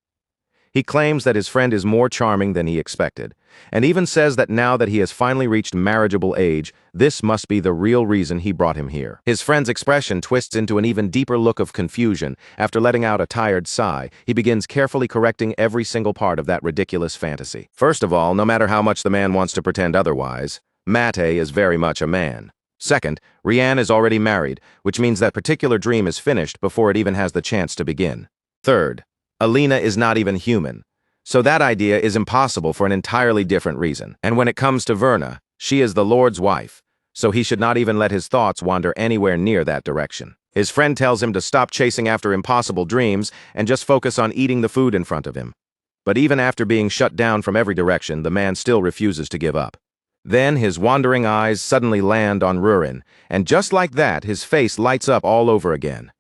He claims that his friend is more charming than he expected, and even says that now that he has finally reached marriageable age, this must be the real reason he brought him here. His friend's expression twists into an even deeper look of confusion. After letting out a tired sigh, he begins carefully correcting every single part of that ridiculous fantasy. First of all, no matter how much the man wants to pretend otherwise, Mate is very much a man. Second, Rianne is already married, which means that particular dream is finished before it even has the chance to begin. Third, Alina is not even human, so that idea is impossible for an entirely different reason. And when it comes to Verna, she is the Lord's wife, so he should not even let his thoughts wander anywhere near that direction. His friend tells him to stop chasing after impossible dreams and just focus on eating the food in front of him. But even after being shut down from every direction, the man still refuses to give up. Then his wandering eyes suddenly land on Rurin, and just like that, his face lights up all over again.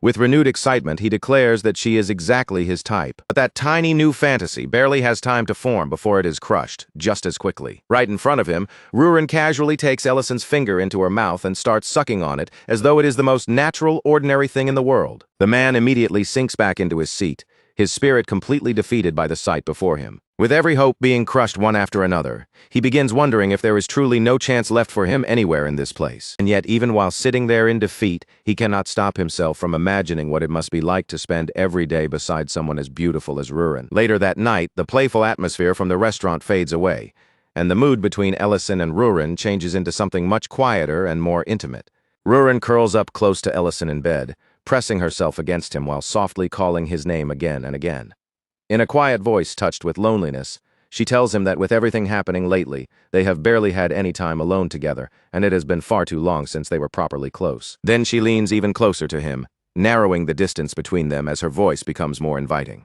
With renewed excitement, he declares that she is exactly his type. But that tiny new fantasy barely has time to form before it is crushed, just as quickly. Right in front of him, Rurin casually takes Ellison's finger into her mouth and starts sucking on it as though it is the most natural, ordinary thing in the world. The man immediately sinks back into his seat, his spirit completely defeated by the sight before him. With every hope being crushed one after another, he begins wondering if there is truly no chance left for him anywhere in this place. And yet, even while sitting there in defeat, he cannot stop himself from imagining what it must be like to spend every day beside someone as beautiful as Rurin. Later that night, the playful atmosphere from the restaurant fades away, and the mood between Ellison and Rurin changes into something much quieter and more intimate. Rurin curls up close to Ellison in bed, pressing herself against him while softly calling his name again and again. In a quiet voice touched with loneliness, she tells him that with everything happening lately, they have barely had any time alone together, and it has been far too long since they were properly close. Then she leans even closer to him, narrowing the distance between them as her voice becomes more inviting.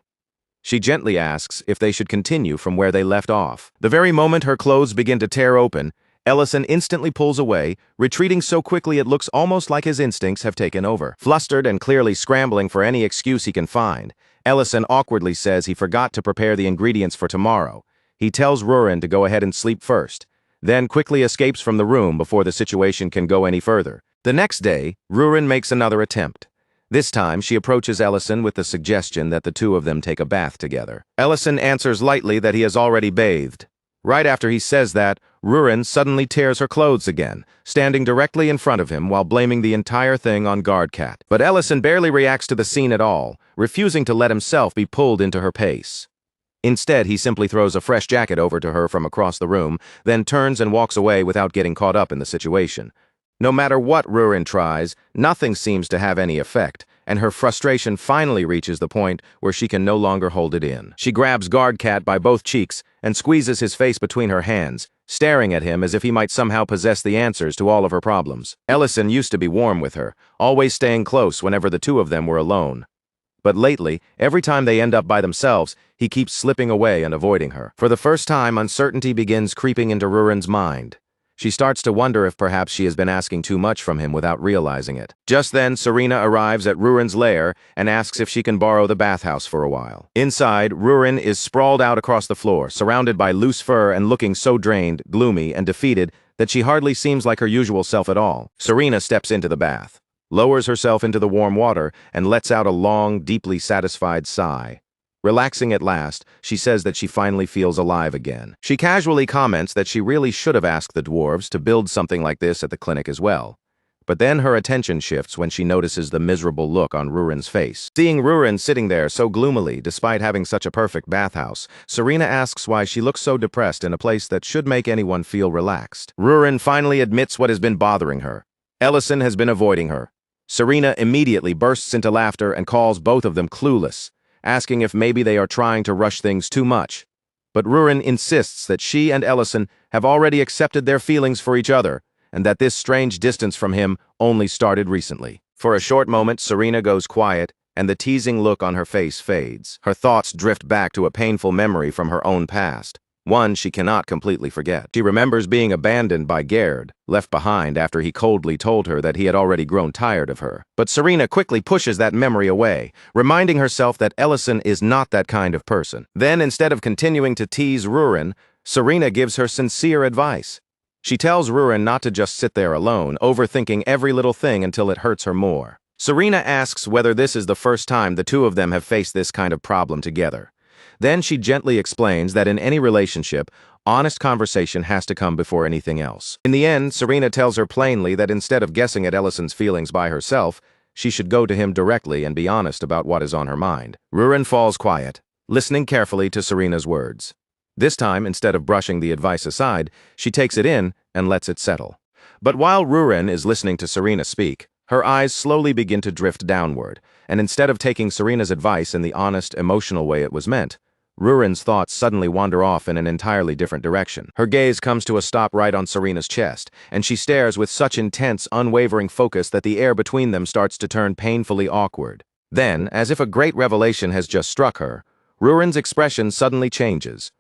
She gently asks if they should continue from where they left off. The very moment her clothes begin to tear open, Ellison instantly pulls away, retreating so quickly it looks almost like his instincts have taken over. Flustered and clearly scrambling for any excuse he can find, Ellison awkwardly says he forgot to prepare the ingredients for tomorrow. He tells Rurin to go ahead and sleep first, then quickly escapes from the room before the situation can go any further. The next day, Rurin makes another attempt. This time, she approaches Ellison with the suggestion that the two of them take a bath together. Ellison answers lightly that he has already bathed. Right after he says that, Rurin suddenly tears her clothes again, standing directly in front of him while blaming the entire thing on Guardcat. But Ellison barely reacts to the scene at all, refusing to let himself be pulled into her pace. Instead, he simply throws a fresh jacket over to her from across the room, then turns and walks away without getting caught up in the situation. No matter what Rurin tries, nothing seems to have any effect, and her frustration finally reaches the point where she can no longer hold it in. She grabs Guardcat by both cheeks and squeezes his face between her hands, staring at him as if he might somehow possess the answers to all of her problems. Ellison used to be warm with her, always staying close whenever the two of them were alone. But lately, every time they end up by themselves, he keeps slipping away and avoiding her. For the first time, uncertainty begins creeping into Rurin's mind. She starts to wonder if perhaps she has been asking too much from him without realizing it. Just then, Serena arrives at Rurin's lair and asks if she can borrow the bathhouse for a while. Inside, Rurin is sprawled out across the floor, surrounded by loose fur and looking so drained, gloomy, and defeated that she hardly seems like her usual self at all. Serena steps into the bath, lowers herself into the warm water, and lets out a long, deeply satisfied sigh. Relaxing at last, she says that she finally feels alive again. She casually comments that she really should have asked the dwarves to build something like this at the clinic as well. But then her attention shifts when she notices the miserable look on Rurin's face. Seeing Rurin sitting there so gloomily despite having such a perfect bathhouse, Serena asks why she looks so depressed in a place that should make anyone feel relaxed. Rurin finally admits what has been bothering her. Ellison has been avoiding her. Serena immediately bursts into laughter and calls both of them clueless, asking if maybe they are trying to rush things too much. But Rurin insists that she and Ellison have already accepted their feelings for each other, and that this strange distance from him only started recently. For a short moment, Serena goes quiet, and the teasing look on her face fades. Her thoughts drift back to a painful memory from her own past, one she cannot completely forget. She remembers being abandoned by Gerd, left behind after he coldly told her that he had already grown tired of her. But Serena quickly pushes that memory away, reminding herself that Ellison is not that kind of person. Then, instead of continuing to tease Rurin, Serena gives her sincere advice. She tells Rurin not to just sit there alone, overthinking every little thing until it hurts her more. Serena asks whether this is the first time the two of them have faced this kind of problem together. Then she gently explains that in any relationship, honest conversation has to come before anything else. In the end, Serena tells her plainly that instead of guessing at Ellison's feelings by herself, she should go to him directly and be honest about what is on her mind. Rurin falls quiet, listening carefully to Serena's words. This time, instead of brushing the advice aside, she takes it in and lets it settle. But while Rurin is listening to Serena speak, her eyes slowly begin to drift downward, and instead of taking Serena's advice in the honest, emotional way it was meant, Rurin's thoughts suddenly wander off in an entirely different direction. Her gaze comes to a stop right on Serena's chest, and she stares with such intense, unwavering focus that the air between them starts to turn painfully awkward. Then, as if a great revelation has just struck her, Rurin's expression suddenly changes.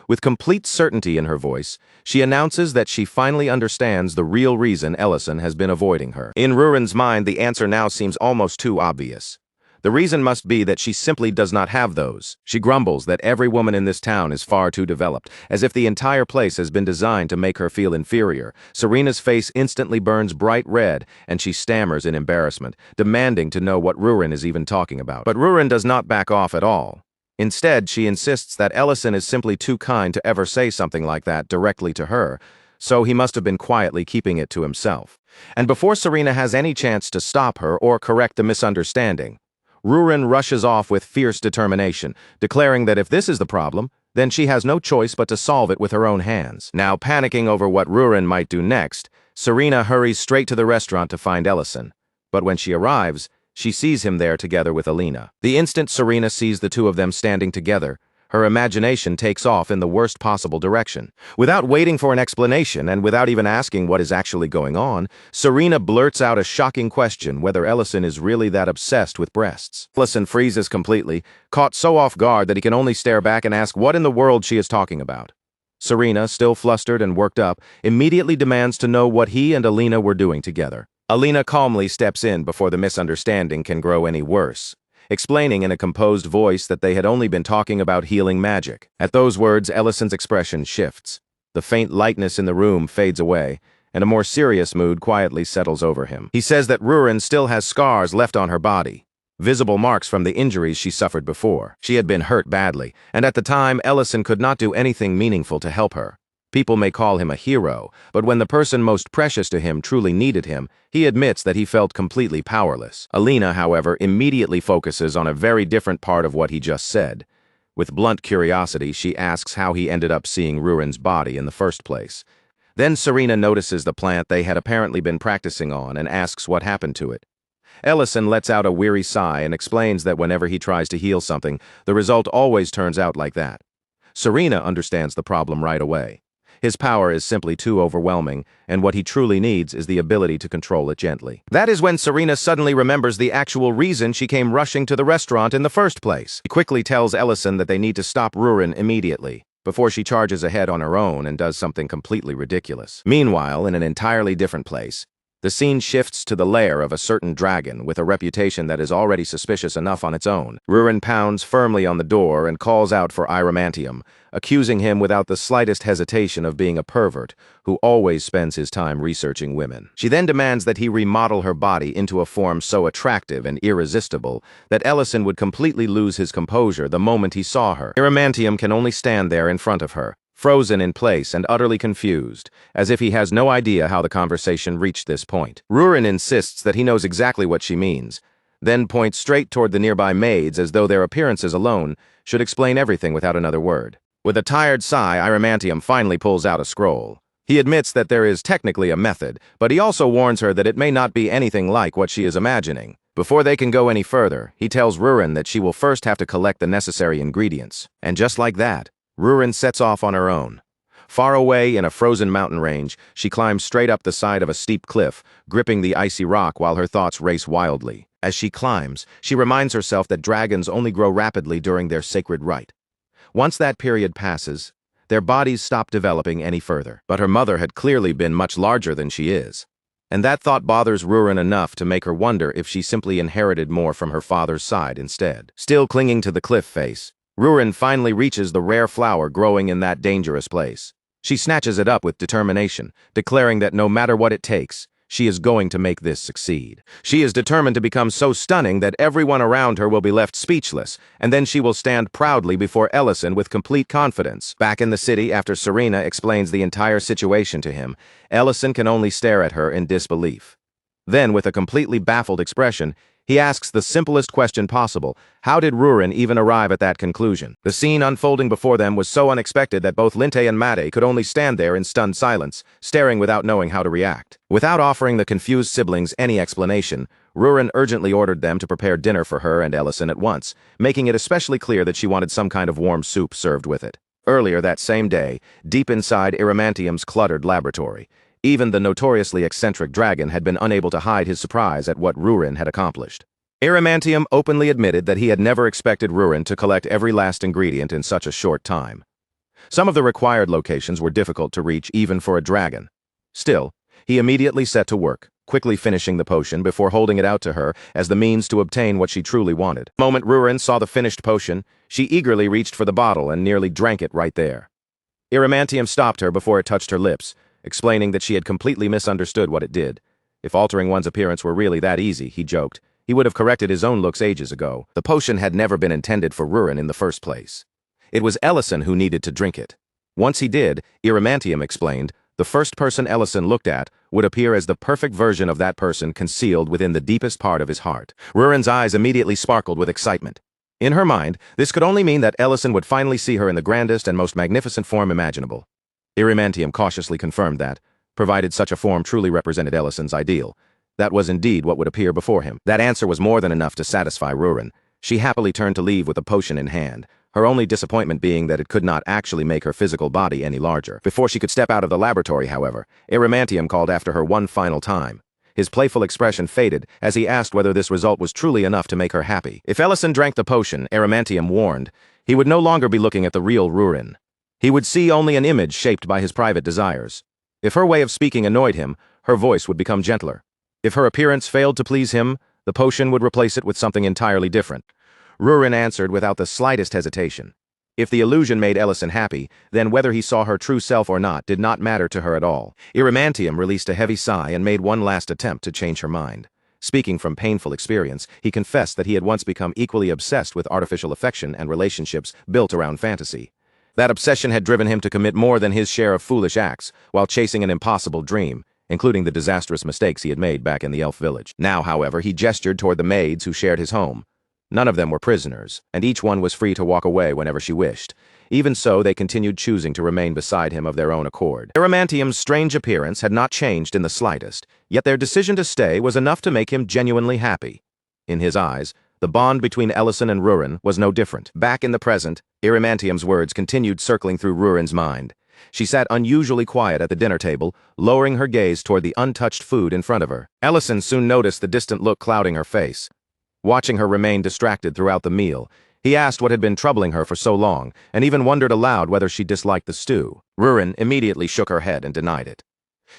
With complete certainty in her voice, she announces that she finally understands the real reason Ellison has been avoiding her. In Rurin's mind, the answer now seems almost too obvious. The reason must be that she simply does not have those. She grumbles that every woman in this town is far too developed, as if the entire place has been designed to make her feel inferior. Serena's face instantly burns bright red, and she stammers in embarrassment, demanding to know what Rurin is even talking about. But Rurin does not back off at all. Instead, she insists that Ellison is simply too kind to ever say something like that directly to her, so he must have been quietly keeping it to himself. And before Serena has any chance to stop her or correct the misunderstanding, Rurin rushes off with fierce determination, declaring that if this is the problem, then she has no choice but to solve it with her own hands. Now panicking over what Rurin might do next, Serena hurries straight to the restaurant to find Ellison. But when she arrives, she sees him there together with Alina. The instant Serena sees the two of them standing together, her imagination takes off in the worst possible direction. Without waiting for an explanation and without even asking what is actually going on, Serena blurts out a shocking question whether Ellison is really that obsessed with breasts. Ellison freezes completely, caught so off guard that he can only stare back and ask what in the world she is talking about. Serena, still flustered and worked up, immediately demands to know what he and Alina were doing together. Alina calmly steps in before the misunderstanding can grow any worse, explaining in a composed voice that they had only been talking about healing magic. At those words, Ellison's expression shifts. The faint lightness in the room fades away, and a more serious mood quietly settles over him. He says that Rurin still has scars left on her body, visible marks from the injuries she suffered before. She had been hurt badly, and at the time, Ellison could not do anything meaningful to help her. People may call him a hero, but when the person most precious to him truly needed him, he admits that he felt completely powerless. Alina, however, immediately focuses on a very different part of what he just said. With blunt curiosity, she asks how he ended up seeing Rurin's body in the first place. Then Serena notices the plant they had apparently been practicing on and asks what happened to it. Ellison lets out a weary sigh and explains that whenever he tries to heal something, the result always turns out like that. Serena understands the problem right away. His power is simply too overwhelming, and what he truly needs is the ability to control it gently. That is when Serena suddenly remembers the actual reason she came rushing to the restaurant in the first place. She quickly tells Ellison that they need to stop Rurin immediately, before she charges ahead on her own and does something completely ridiculous. Meanwhile, in an entirely different place, the scene shifts to the lair of a certain dragon with a reputation that is already suspicious enough on its own. Rurin pounds firmly on the door and calls out for Iramantium, accusing him without the slightest hesitation of being a pervert who always spends his time researching women. She then demands that he remodel her body into a form so attractive and irresistible that Ellison would completely lose his composure the moment he saw her. Iramantium can only stand there in front of her, frozen in place and utterly confused, as if he has no idea how the conversation reached this point. Rurin insists that he knows exactly what she means, then points straight toward the nearby maids as though their appearances alone should explain everything without another word. With a tired sigh, Iramantium finally pulls out a scroll. He admits that there is technically a method, but he also warns her that it may not be anything like what she is imagining. Before they can go any further, he tells Rurin that she will first have to collect the necessary ingredients. And just like that, Rurin sets off on her own. Far away in a frozen mountain range, she climbs straight up the side of a steep cliff, gripping the icy rock while her thoughts race wildly. As she climbs, she reminds herself that dragons only grow rapidly during their sacred rite. Once that period passes, their bodies stop developing any further. But her mother had clearly been much larger than she is. And that thought bothers Rurin enough to make her wonder if she simply inherited more from her father's side instead. Still clinging to the cliff face, Rurin finally reaches the rare flower growing in that dangerous place. She snatches it up with determination, declaring that no matter what it takes, she is going to make this succeed. She is determined to become so stunning that everyone around her will be left speechless, and then she will stand proudly before Ellison with complete confidence. Back in the city, after Serena explains the entire situation to him, Ellison can only stare at her in disbelief. Then, with a completely baffled expression, he asks the simplest question possible: how did Rurin even arrive at that conclusion? The scene unfolding before them was so unexpected that both Linte and Made could only stand there in stunned silence, staring without knowing how to react. Without offering the confused siblings any explanation, Rurin urgently ordered them to prepare dinner for her and Ellison at once, making it especially clear that she wanted some kind of warm soup served with it. Earlier that same day, deep inside Iramantium's cluttered laboratory, even the notoriously eccentric dragon had been unable to hide his surprise at what Rurin had accomplished. Iramantium openly admitted that he had never expected Rurin to collect every last ingredient in such a short time. Some of the required locations were difficult to reach even for a dragon. Still, he immediately set to work, quickly finishing the potion before holding it out to her as the means to obtain what she truly wanted. The moment Rurin saw the finished potion, she eagerly reached for the bottle and nearly drank it right there. Iramantium stopped her before it touched her lips, explaining that she had completely misunderstood what it did. If altering one's appearance were really that easy, he joked, he would have corrected his own looks ages ago. The potion had never been intended for Rurin in the first place. It was Ellison who needed to drink it. Once he did, Iramantium explained, the first person Ellison looked at would appear as the perfect version of that person concealed within the deepest part of his heart. Rurin's eyes immediately sparkled with excitement. In her mind, this could only mean that Ellison would finally see her in the grandest and most magnificent form imaginable. Iramantium cautiously confirmed that, provided such a form truly represented Ellison's ideal, that was indeed what would appear before him. That answer was more than enough to satisfy Rurin. She happily turned to leave with the potion in hand, her only disappointment being that it could not actually make her physical body any larger. Before she could step out of the laboratory, however, Iramantium called after her one final time. His playful expression faded as he asked whether this result was truly enough to make her happy. If Ellison drank the potion, Iramantium warned, he would no longer be looking at the real Rurin. He would see only an image shaped by his private desires. If her way of speaking annoyed him, her voice would become gentler. If her appearance failed to please him, the potion would replace it with something entirely different. Rurin answered without the slightest hesitation. If the illusion made Ellison happy, then whether he saw her true self or not did not matter to her at all. Iramantium released a heavy sigh and made one last attempt to change her mind. Speaking from painful experience, he confessed that he had once become equally obsessed with artificial affection and relationships built around fantasy. That obsession had driven him to commit more than his share of foolish acts while chasing an impossible dream, including the disastrous mistakes he had made back in the elf village. Now, however, he gestured toward the maids who shared his home. None of them were prisoners, and each one was free to walk away whenever she wished. Even so, they continued choosing to remain beside him of their own accord. Adamantium's strange appearance had not changed in the slightest, yet their decision to stay was enough to make him genuinely happy. In his eyes, the bond between Ellison and Rurin was no different. Back in the present, Adamantium's words continued circling through Rurin's mind. She sat unusually quiet at the dinner table, lowering her gaze toward the untouched food in front of her. Ellison soon noticed the distant look clouding her face. Watching her remain distracted throughout the meal, he asked what had been troubling her for so long, and even wondered aloud whether she disliked the stew. Rurin immediately shook her head and denied it.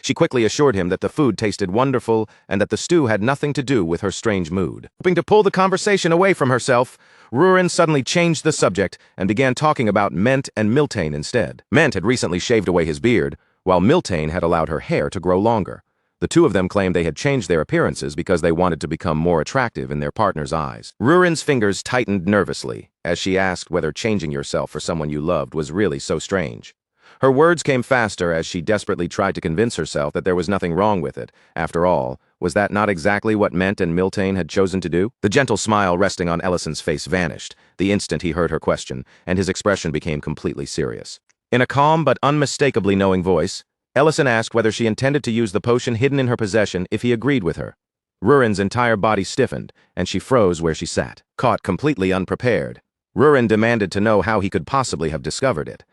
She quickly assured him that the food tasted wonderful and that the stew had nothing to do with her strange mood. Hoping to pull the conversation away from herself, Rurin suddenly changed the subject and began talking about Ment and Miltane instead. Ment had recently shaved away his beard, while Miltane had allowed her hair to grow longer. The two of them claimed they had changed their appearances because they wanted to become more attractive in their partner's eyes. Rurin's fingers tightened nervously as she asked whether changing yourself for someone you loved was really so strange. Her words came faster as she desperately tried to convince herself that there was nothing wrong with it. After all, was that not exactly what Ment and Miltane had chosen to do? The gentle smile resting on Ellison's face vanished the instant he heard her question, and his expression became completely serious. In a calm but unmistakably knowing voice, Ellison asked whether she intended to use the potion hidden in her possession if he agreed with her. Rurin's entire body stiffened, and she froze where she sat. Caught completely unprepared, Rurin demanded to know how he could possibly have discovered it.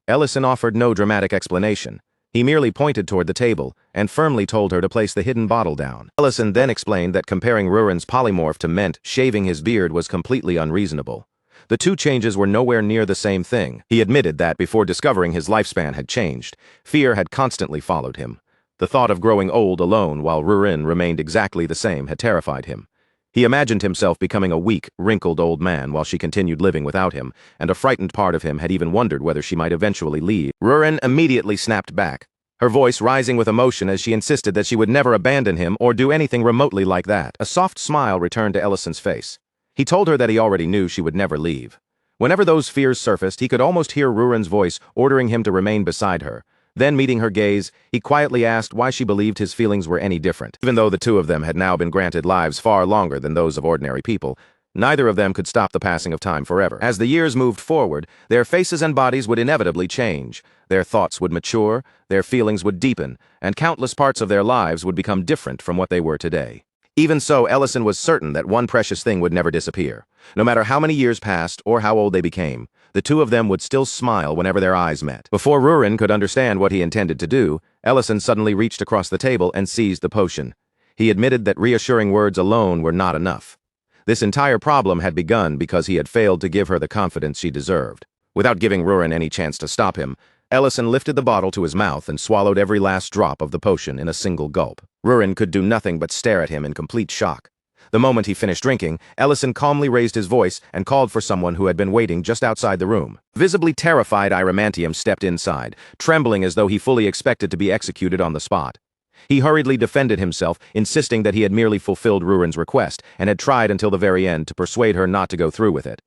Ellison offered no dramatic explanation. He merely pointed toward the table and firmly told her to place the hidden bottle down. Ellison then explained that comparing Rurin's polymorph to Ment shaving his beard was completely unreasonable. The two changes were nowhere near the same thing. He admitted that before discovering his lifespan had changed, fear had constantly followed him. The thought of growing old alone while Rurin remained exactly the same had terrified him. He imagined himself becoming a weak, wrinkled old man while she continued living without him, and a frightened part of him had even wondered whether she might eventually leave. Rurin immediately snapped back, her voice rising with emotion as she insisted that she would never abandon him or do anything remotely like that. A soft smile returned to Ellison's face. He told her that he already knew she would never leave. Whenever those fears surfaced, he could almost hear Rurin's voice ordering him to remain beside her. Then, meeting her gaze, he quietly asked why she believed his feelings were any different. Even though the two of them had now been granted lives far longer than those of ordinary people, neither of them could stop the passing of time forever. As the years moved forward, their faces and bodies would inevitably change. Their thoughts would mature, their feelings would deepen, and countless parts of their lives would become different from what they were today. Even so, Ellison was certain that one precious thing would never disappear. No matter how many years passed or how old they became, the two of them would still smile whenever their eyes met. Before Rurin could understand what he intended to do, Ellison suddenly reached across the table and seized the potion. He admitted that reassuring words alone were not enough. This entire problem had begun because he had failed to give her the confidence she deserved. Without giving Rurin any chance to stop him, Ellison lifted the bottle to his mouth and swallowed every last drop of the potion in a single gulp. Rurin could do nothing but stare at him in complete shock. The moment he finished drinking, Ellison calmly raised his voice and called for someone who had been waiting just outside the room. Visibly terrified, Adamantium stepped inside, trembling as though he fully expected to be executed on the spot. He hurriedly defended himself, insisting that he had merely fulfilled Rurin's request and had tried until the very end to persuade her not to go through with it.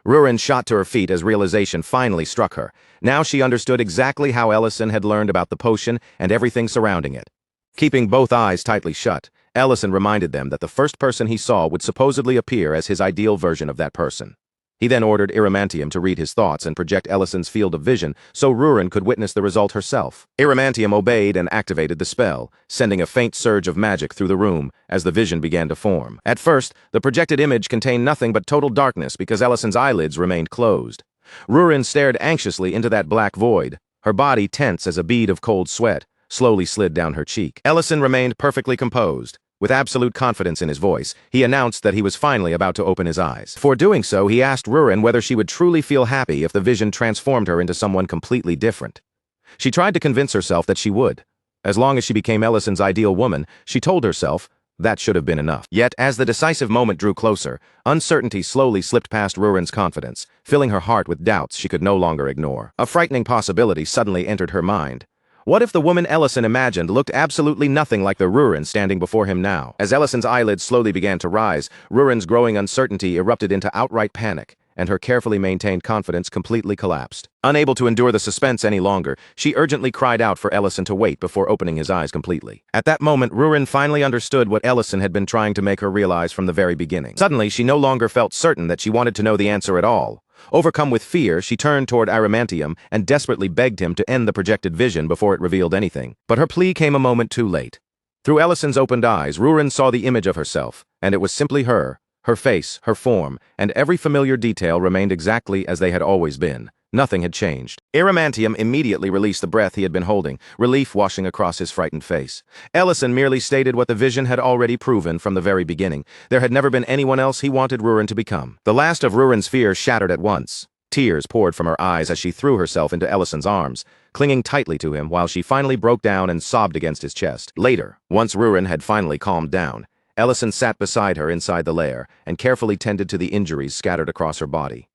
Rurin shot to her feet as realization finally struck her. Now she understood exactly how Ellison had learned about the potion and everything surrounding it. Keeping both eyes tightly shut, Ellison reminded them that the first person he saw would supposedly appear as his ideal version of that person. He then ordered Adamantium to read his thoughts and project Ellison's field of vision so Rurin could witness the result herself. Adamantium obeyed and activated the spell, sending a faint surge of magic through the room as the vision began to form. At first, the projected image contained nothing but total darkness because Ellison's eyelids remained closed. Rurin stared anxiously into that black void, her body tense as a bead of cold sweat slowly slid down her cheek. Ellison remained perfectly composed. With absolute confidence in his voice, he announced that he was finally about to open his eyes. For doing so, he asked Rurin whether she would truly feel happy if the vision transformed her into someone completely different. She tried to convince herself that she would. As long as she became Ellison's ideal woman, she told herself that should have been enough. Yet, as the decisive moment drew closer, uncertainty slowly slipped past Rurin's confidence, filling her heart with doubts she could no longer ignore. A frightening possibility suddenly entered her mind. What if the woman Ellison imagined looked absolutely nothing like the Rurin standing before him now? As Ellison's eyelids slowly began to rise, Rurin's growing uncertainty erupted into outright panic, and her carefully maintained confidence completely collapsed. Unable to endure the suspense any longer, she urgently cried out for Ellison to wait before opening his eyes completely. At that moment, Rurin finally understood what Ellison had been trying to make her realize from the very beginning. Suddenly, she no longer felt certain that she wanted to know the answer at all. Overcome with fear, she turned toward Adamantium and desperately begged him to end the projected vision before it revealed anything. But her plea came a moment too late. Through Ellison's opened eyes, Rurin saw the image of herself, and it was simply her. Her face, her form, and every familiar detail remained exactly as they had always been. Nothing had changed. Adamantium immediately released the breath he had been holding, relief washing across his frightened face. Ellison merely stated what the vision had already proven from the very beginning. There had never been anyone else he wanted Rurin to become. The last of Rurin's fears shattered at once. Tears poured from her eyes as she threw herself into Ellison's arms, clinging tightly to him while she finally broke down and sobbed against his chest. Later, once Rurin had finally calmed down, Ellison sat beside her inside the lair and carefully tended to the injuries scattered across her body.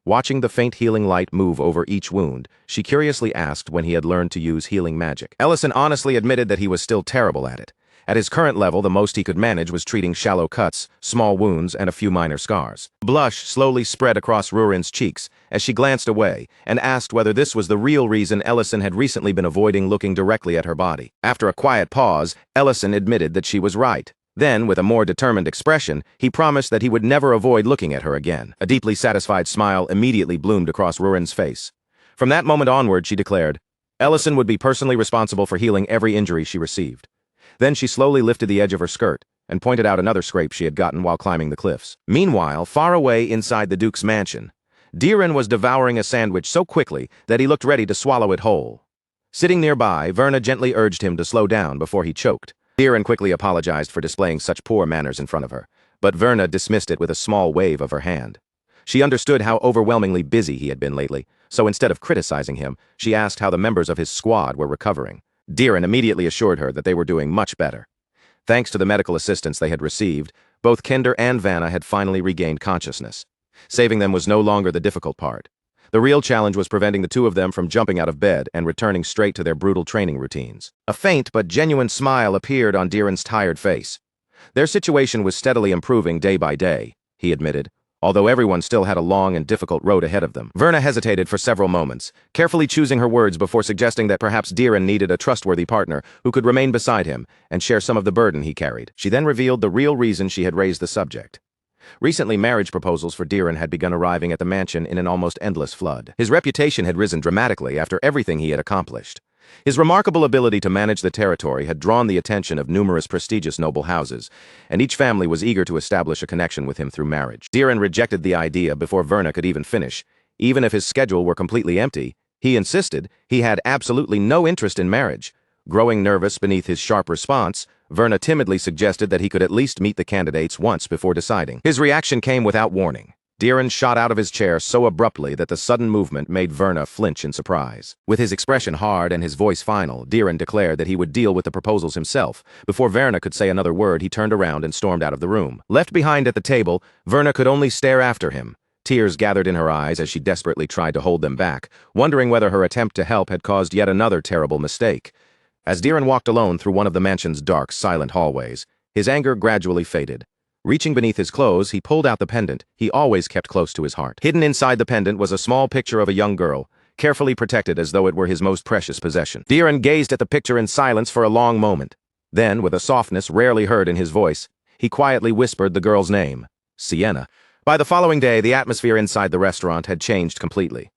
Watching the faint healing light move over each wound, she curiously asked when he had learned to use healing magic. Ellison honestly admitted that he was still terrible at it. At his current level, the most he could manage was treating shallow cuts, small wounds, and a few minor scars. Blush slowly spread across Rurin's cheeks as she glanced away and asked whether this was the real reason Ellison had recently been avoiding looking directly at her body. After a quiet pause, Ellison admitted that she was right. Then, with a more determined expression, he promised that he would never avoid looking at her again. A deeply satisfied smile immediately bloomed across Rurin's face. From that moment onward, she declared, Ellison would be personally responsible for healing every injury she received. Then she slowly lifted the edge of her skirt and pointed out another scrape she had gotten while climbing the cliffs. Meanwhile, far away inside the Duke's mansion, Diren was devouring a sandwich so quickly that he looked ready to swallow it whole. Sitting nearby, Verna gently urged him to slow down before he choked. Diren quickly apologized for displaying such poor manners in front of her, but Verna dismissed it with a small wave of her hand. She understood how overwhelmingly busy he had been lately, so instead of criticizing him, she asked how the members of his squad were recovering. Diren immediately assured her that they were doing much better. Thanks to the medical assistance they had received, both Kinder and Vanna had finally regained consciousness. Saving them was no longer the difficult part. The real challenge was preventing the two of them from jumping out of bed and returning straight to their brutal training routines. A faint but genuine smile appeared on Diren's tired face. Their situation was steadily improving day by day, he admitted, although everyone still had a long and difficult road ahead of them. Verna hesitated for several moments, carefully choosing her words before suggesting that perhaps Diren needed a trustworthy partner who could remain beside him and share some of the burden he carried. She then revealed the real reason she had raised the subject. Recently, marriage proposals for Diren had begun arriving at the mansion in an almost endless flood. His reputation had risen dramatically after everything he had accomplished. His remarkable ability to manage the territory had drawn the attention of numerous prestigious noble houses, and each family was eager to establish a connection with him through marriage. Diren rejected the idea before Verna could even finish. Even if his schedule were completely empty, he insisted he had absolutely no interest in marriage. Growing nervous beneath his sharp response, Verna timidly suggested that he could at least meet the candidates once before deciding. His reaction came without warning. Diren shot out of his chair so abruptly that the sudden movement made Verna flinch in surprise. With his expression hard and his voice final, Diren declared that he would deal with the proposals himself. Before Verna could say another word, he turned around and stormed out of the room. Left behind at the table, Verna could only stare after him. Tears gathered in her eyes as she desperately tried to hold them back, wondering whether her attempt to help had caused yet another terrible mistake. As Diren walked alone through one of the mansion's dark, silent hallways, his anger gradually faded. Reaching beneath his clothes, he pulled out the pendant he always kept close to his heart. Hidden inside the pendant was a small picture of a young girl, carefully protected as though it were his most precious possession. Diren gazed at the picture in silence for a long moment. Then, with a softness rarely heard in his voice, he quietly whispered the girl's name, Sienna. By the following day, the atmosphere inside the restaurant had changed completely.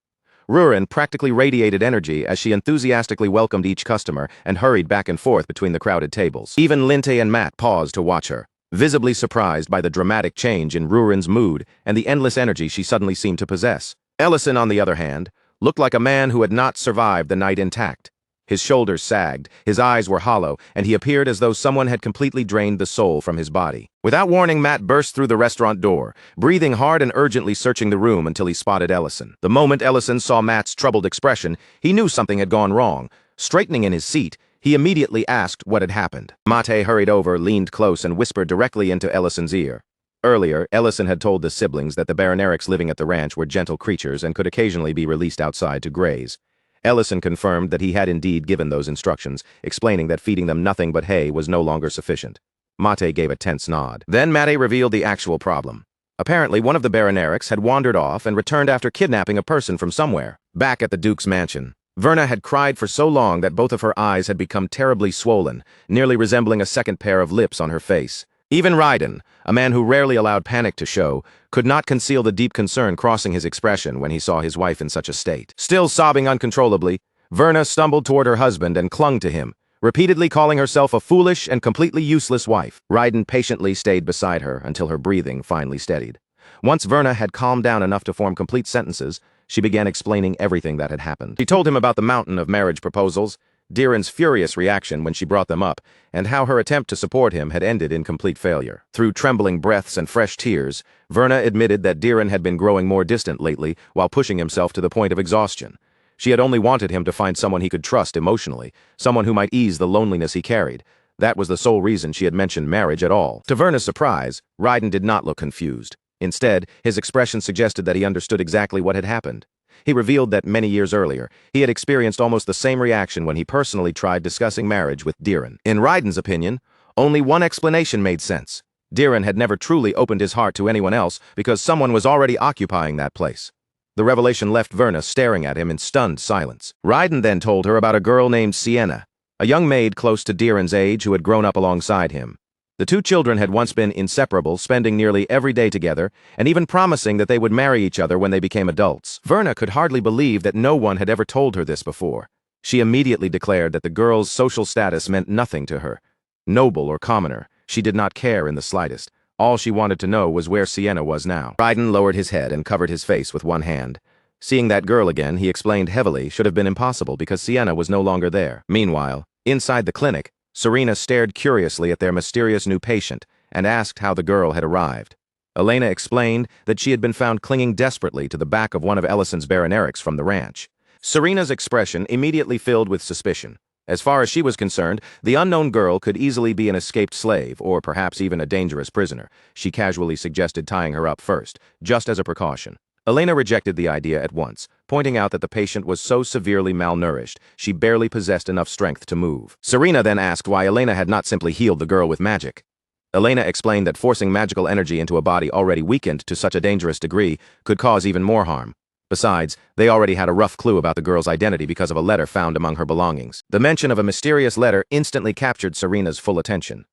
Rurin practically radiated energy as she enthusiastically welcomed each customer and hurried back and forth between the crowded tables. Even Linte and Matt paused to watch her, visibly surprised by the dramatic change in Rurin's mood and the endless energy she suddenly seemed to possess. Ellison, on the other hand, looked like a man who had not survived the night intact. His shoulders sagged, his eyes were hollow, and he appeared as though someone had completely drained the soul from his body. Without warning, Matt burst through the restaurant door, breathing hard and urgently searching the room until he spotted Ellison. The moment Ellison saw Matt's troubled expression, he knew something had gone wrong. Straightening in his seat, he immediately asked what had happened. Mate hurried over, leaned close, and whispered directly into Ellison's ear. Earlier, Ellison had told the siblings that the Baronerics living at the ranch were gentle creatures and could occasionally be released outside to graze. Ellison confirmed that he had indeed given those instructions, explaining that feeding them nothing but hay was no longer sufficient. Mate gave a tense nod. Then Mate revealed the actual problem. Apparently, one of the Baronerics had wandered off and returned after kidnapping a person from somewhere. Back at the Duke's mansion, Verna had cried for so long that both of her eyes had become terribly swollen, nearly resembling a second pair of lips on her face. Even Raiden, a man who rarely allowed panic to show, could not conceal the deep concern crossing his expression when he saw his wife in such a state. Still sobbing uncontrollably, Verna stumbled toward her husband and clung to him, repeatedly calling herself a foolish and completely useless wife. Raiden patiently stayed beside her until her breathing finally steadied. Once Verna had calmed down enough to form complete sentences, she began explaining everything that had happened. She told him about the mountain of marriage proposals, Diren's furious reaction when she brought them up, and how her attempt to support him had ended in complete failure. Through trembling breaths and fresh tears, Verna admitted that Diren had been growing more distant lately while pushing himself to the point of exhaustion. She had only wanted him to find someone he could trust emotionally, someone who might ease the loneliness he carried. That was the sole reason she had mentioned marriage at all. To Verna's surprise, Raiden did not look confused. Instead, his expression suggested that he understood exactly what had happened. He revealed that many years earlier, he had experienced almost the same reaction when he personally tried discussing marriage with Diren. In Raiden's opinion, only one explanation made sense. Diren had never truly opened his heart to anyone else because someone was already occupying that place. The revelation left Verna staring at him in stunned silence. Raiden then told her about a girl named Sienna, a young maid close to Diren's age who had grown up alongside him. The two children had once been inseparable, spending nearly every day together, and even promising that they would marry each other when they became adults. Verna could hardly believe that no one had ever told her this before. She immediately declared that the girl's social status meant nothing to her. Noble or commoner, she did not care in the slightest. All she wanted to know was where Sienna was now. Raiden lowered his head and covered his face with one hand. Seeing that girl again, he explained heavily, should have been impossible because Sienna was no longer there. Meanwhile, inside the clinic, Serena stared curiously at their mysterious new patient and asked how the girl had arrived. Elena explained that she had been found clinging desperately to the back of one of Ellison's Baronerics from the ranch. Serena's expression immediately filled with suspicion. As far as she was concerned, the unknown girl could easily be an escaped slave, or perhaps even a dangerous prisoner. She casually suggested tying her up first, just as a precaution. Elena rejected the idea at once, pointing out that the patient was so severely malnourished, she barely possessed enough strength to move. Serena then asked why Elena had not simply healed the girl with magic. Elena explained that forcing magical energy into a body already weakened to such a dangerous degree could cause even more harm. Besides, they already had a rough clue about the girl's identity because of a letter found among her belongings. The mention of a mysterious letter instantly captured Serena's full attention.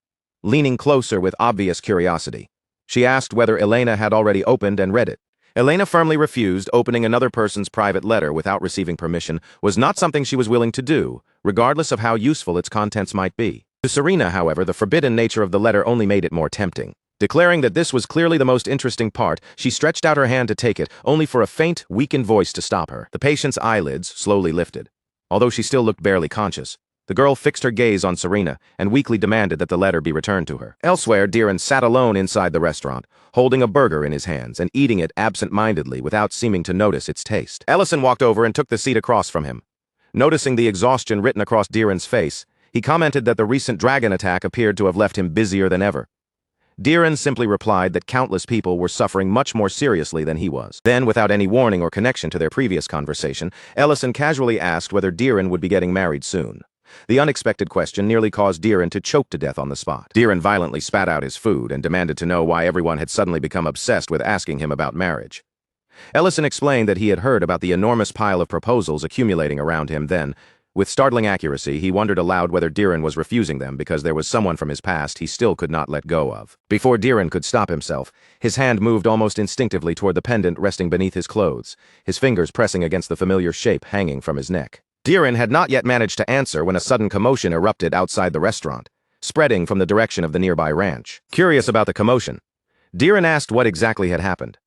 Leaning closer with obvious curiosity, she asked whether Elena had already opened and read it. Elena firmly refused. Opening another person's private letter without receiving permission was not something she was willing to do, regardless of how useful its contents might be. To Serena, however, the forbidden nature of the letter only made it more tempting. Declaring that this was clearly the most interesting part, she stretched out her hand to take it, only for a faint, weakened voice to stop her. The patient's eyelids slowly lifted. Although she still looked barely conscious, the girl fixed her gaze on Serena and weakly demanded that the letter be returned to her. Elsewhere, Diren sat alone inside the restaurant, holding a burger in his hands and eating it absent-mindedly without seeming to notice its taste. Ellison walked over and took the seat across from him. Noticing the exhaustion written across Diren's face, he commented that the recent dragon attack appeared to have left him busier than ever. Diren simply replied that countless people were suffering much more seriously than he was. Then, without any warning or connection to their previous conversation, Ellison casually asked whether Diren would be getting married soon. The unexpected question nearly caused Diren to choke to death on the spot. Diren violently spat out his food and demanded to know why everyone had suddenly become obsessed with asking him about marriage. Ellison explained that he had heard about the enormous pile of proposals accumulating around him. Then, with startling accuracy, he wondered aloud whether Diren was refusing them because there was someone from his past he still could not let go of. Before Diren could stop himself, his hand moved almost instinctively toward the pendant resting beneath his clothes, his fingers pressing against the familiar shape hanging from his neck. Diren had not yet managed to answer when a sudden commotion erupted outside the restaurant, spreading from the direction of the nearby ranch. Curious about the commotion, Diren asked what exactly had happened.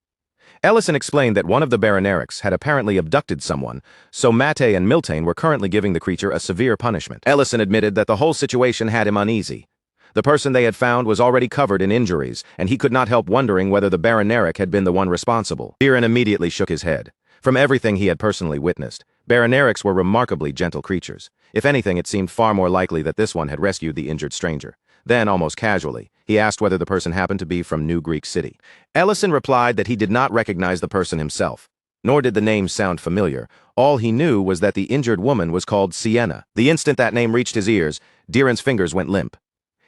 Ellison explained that one of the Baronerics had apparently abducted someone, so Mate and Miltane were currently giving the creature a severe punishment. Ellison admitted that the whole situation had him uneasy. The person they had found was already covered in injuries, and he could not help wondering whether the Baroneric had been the one responsible. Diren immediately shook his head. From everything he had personally witnessed, Baronerics were remarkably gentle creatures. If anything, it seemed far more likely that this one had rescued the injured stranger. Then, almost casually, he asked whether the person happened to be from New Greek City. Ellison replied that he did not recognize the person himself. Nor did the name sound familiar. All he knew was that the injured woman was called Sienna. The instant that name reached his ears, Diren's fingers went limp.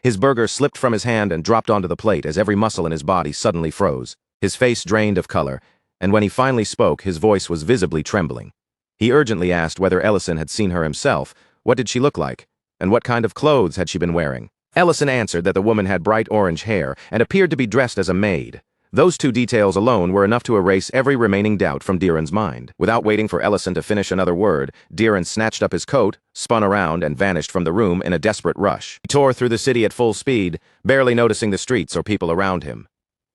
His burger slipped from his hand and dropped onto the plate as every muscle in his body suddenly froze. His face drained of color, and when he finally spoke, his voice was visibly trembling. He urgently asked whether Ellison had seen her himself, what did she look like, and what kind of clothes had she been wearing. Ellison answered that the woman had bright orange hair and appeared to be dressed as a maid. Those two details alone were enough to erase every remaining doubt from Diren's mind. Without waiting for Ellison to finish another word, Diren snatched up his coat, spun around, and vanished from the room in a desperate rush. He tore through the city at full speed, barely noticing the streets or people around him.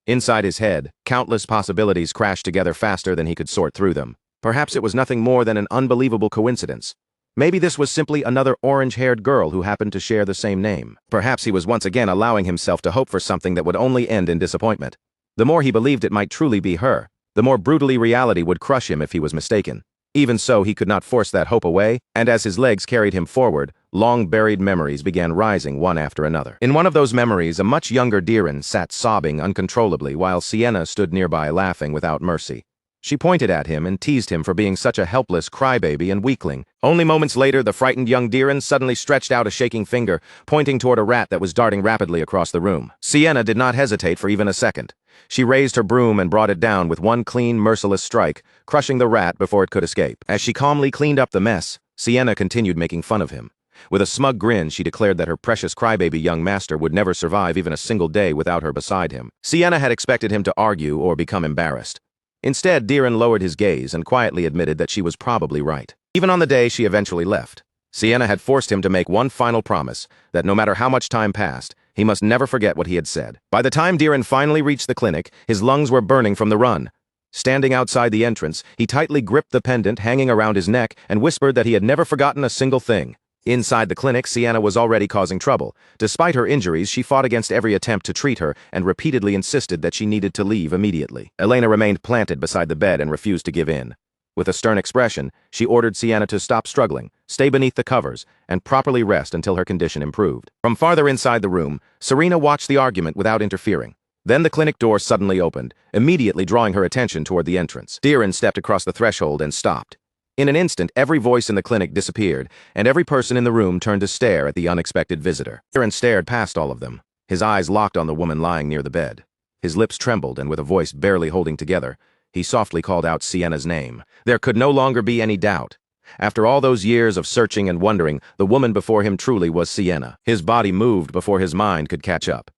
Inside his head, countless possibilities crashed together faster than he could sort through them. Perhaps it was nothing more than an unbelievable coincidence. Maybe this was simply another orange-haired girl who happened to share the same name. Perhaps he was once again allowing himself to hope for something that would only end in disappointment. The more he believed it might truly be her, the more brutally reality would crush him if he was mistaken. Even so, he could not force that hope away, and as his legs carried him forward, long-buried memories began rising one after another. In one of those memories, a much younger Diren sat sobbing uncontrollably while Sienna stood nearby laughing without mercy. She pointed at him and teased him for being such a helpless crybaby and weakling. Only moments later, the frightened young Diren suddenly stretched out a shaking finger, pointing toward a rat that was darting rapidly across the room. Sienna did not hesitate for even a second. She raised her broom and brought it down with one clean, merciless strike, crushing the rat before it could escape. As she calmly cleaned up the mess, Sienna continued making fun of him. With a smug grin, she declared that her precious crybaby young master would never survive even a single day without her beside him. Sienna had expected him to argue or become embarrassed. Instead, Diren lowered his gaze and quietly admitted that she was probably right. Even on the day she eventually left, Sienna had forced him to make one final promise, that no matter how much time passed, he must never forget what he had said. By the time Diren finally reached the clinic, his lungs were burning from the run. Standing outside the entrance, he tightly gripped the pendant hanging around his neck and whispered that he had never forgotten a single thing. Inside the clinic, Sienna was already causing trouble. Despite her injuries, she fought against every attempt to treat her and repeatedly insisted that she needed to leave immediately. Elena remained planted beside the bed and refused to give in. With a stern expression, she ordered Sienna to stop struggling, stay beneath the covers, and properly rest until her condition improved. From farther inside the room, Serena watched the argument without interfering. Then the clinic door suddenly opened, immediately drawing her attention toward the entrance. Diren stepped across the threshold and stopped. In an instant, every voice in the clinic disappeared, and every person in the room turned to stare at the unexpected visitor. Diren stared past all of them, his eyes locked on the woman lying near the bed. His lips trembled, and with a voice barely holding together, he softly called out Sienna's name. There could no longer be any doubt. After all those years of searching and wondering, the woman before him truly was Sienna. His body moved before his mind could catch up.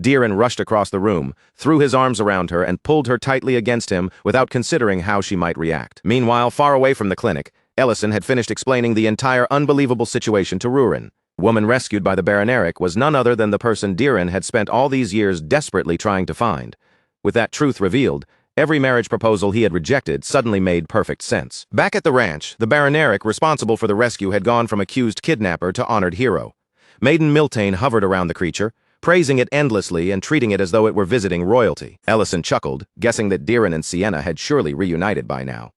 Diren rushed across the room, threw his arms around her, and pulled her tightly against him without considering how she might react. Meanwhile, far away from the clinic, Ellison had finished explaining the entire unbelievable situation to Rurin. The woman rescued by the Baroneric was none other than the person Diren had spent all these years desperately trying to find. With that truth revealed, every marriage proposal he had rejected suddenly made perfect sense. Back at the ranch, the Baroneric responsible for the rescue had gone from accused kidnapper to honored hero. Maiden Miltane hovered around the creature, praising it endlessly and treating it as though it were visiting royalty. Ellison chuckled, guessing that Diren and Sienna had surely reunited by now.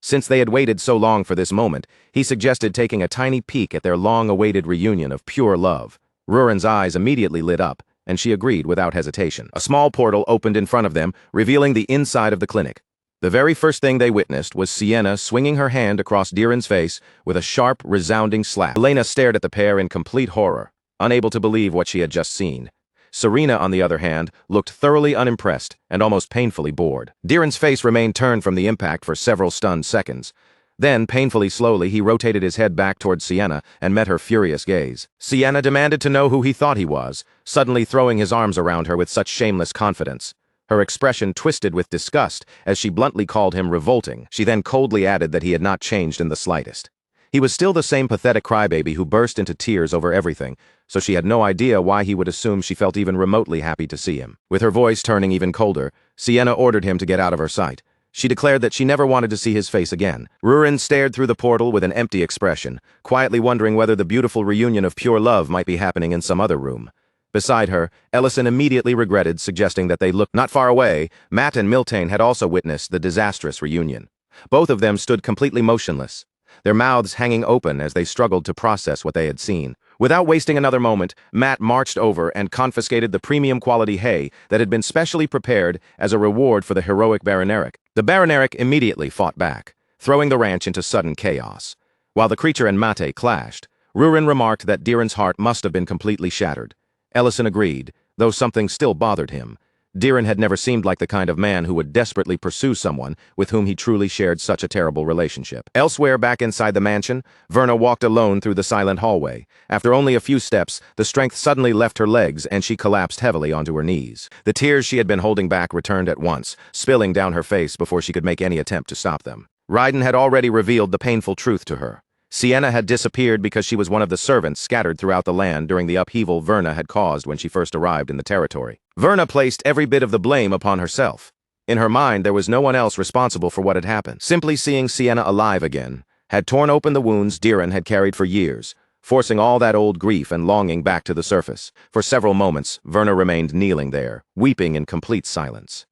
Since they had waited so long for this moment, he suggested taking a tiny peek at their long-awaited reunion of pure love. Rurin's eyes immediately lit up, and she agreed without hesitation. A small portal opened in front of them, revealing the inside of the clinic. The very first thing they witnessed was Sienna swinging her hand across Diren's face with a sharp, resounding slap. Elena stared at the pair in complete horror, unable to believe what she had just seen. Serena, on the other hand, looked thoroughly unimpressed and almost painfully bored. Diren's face remained turned from the impact for several stunned seconds. Then, painfully slowly, he rotated his head back towards Sienna and met her furious gaze. Sienna demanded to know who he thought he was, suddenly throwing his arms around her with such shameless confidence. Her expression twisted with disgust as she bluntly called him revolting. She then coldly added that he had not changed in the slightest. He was still the same pathetic crybaby who burst into tears over everything, so she had no idea why he would assume she felt even remotely happy to see him. With her voice turning even colder, Sienna ordered him to get out of her sight. She declared that she never wanted to see his face again. Rurin stared through the portal with an empty expression, quietly wondering whether the beautiful reunion of pure love might be happening in some other room. Beside her, Ellison immediately regretted, suggesting that they looked not far away. Matt and Miltane had also witnessed the disastrous reunion. Both of them stood completely motionless, their mouths hanging open as they struggled to process what they had seen. Without wasting another moment, Matt marched over and confiscated the premium quality hay that had been specially prepared as a reward for the heroic Baroneric. The Baroneric immediately fought back, throwing the ranch into sudden chaos. While the creature and Mate clashed, Rurin remarked that Diren's heart must have been completely shattered. Ellison agreed, though something still bothered him. Diren had never seemed like the kind of man who would desperately pursue someone with whom he truly shared such a terrible relationship. Elsewhere back inside the mansion, Verna walked alone through the silent hallway. After only a few steps, the strength suddenly left her legs and she collapsed heavily onto her knees. The tears she had been holding back returned at once, spilling down her face before she could make any attempt to stop them. Raiden had already revealed the painful truth to her. Sienna had disappeared because she was one of the servants scattered throughout the land during the upheaval Verna had caused when she first arrived in the territory. Verna placed every bit of the blame upon herself. In her mind, there was no one else responsible for what had happened. Simply seeing Sienna alive again had torn open the wounds Diren had carried for years, forcing all that old grief and longing back to the surface. For several moments, Verna remained kneeling there, weeping in complete silence.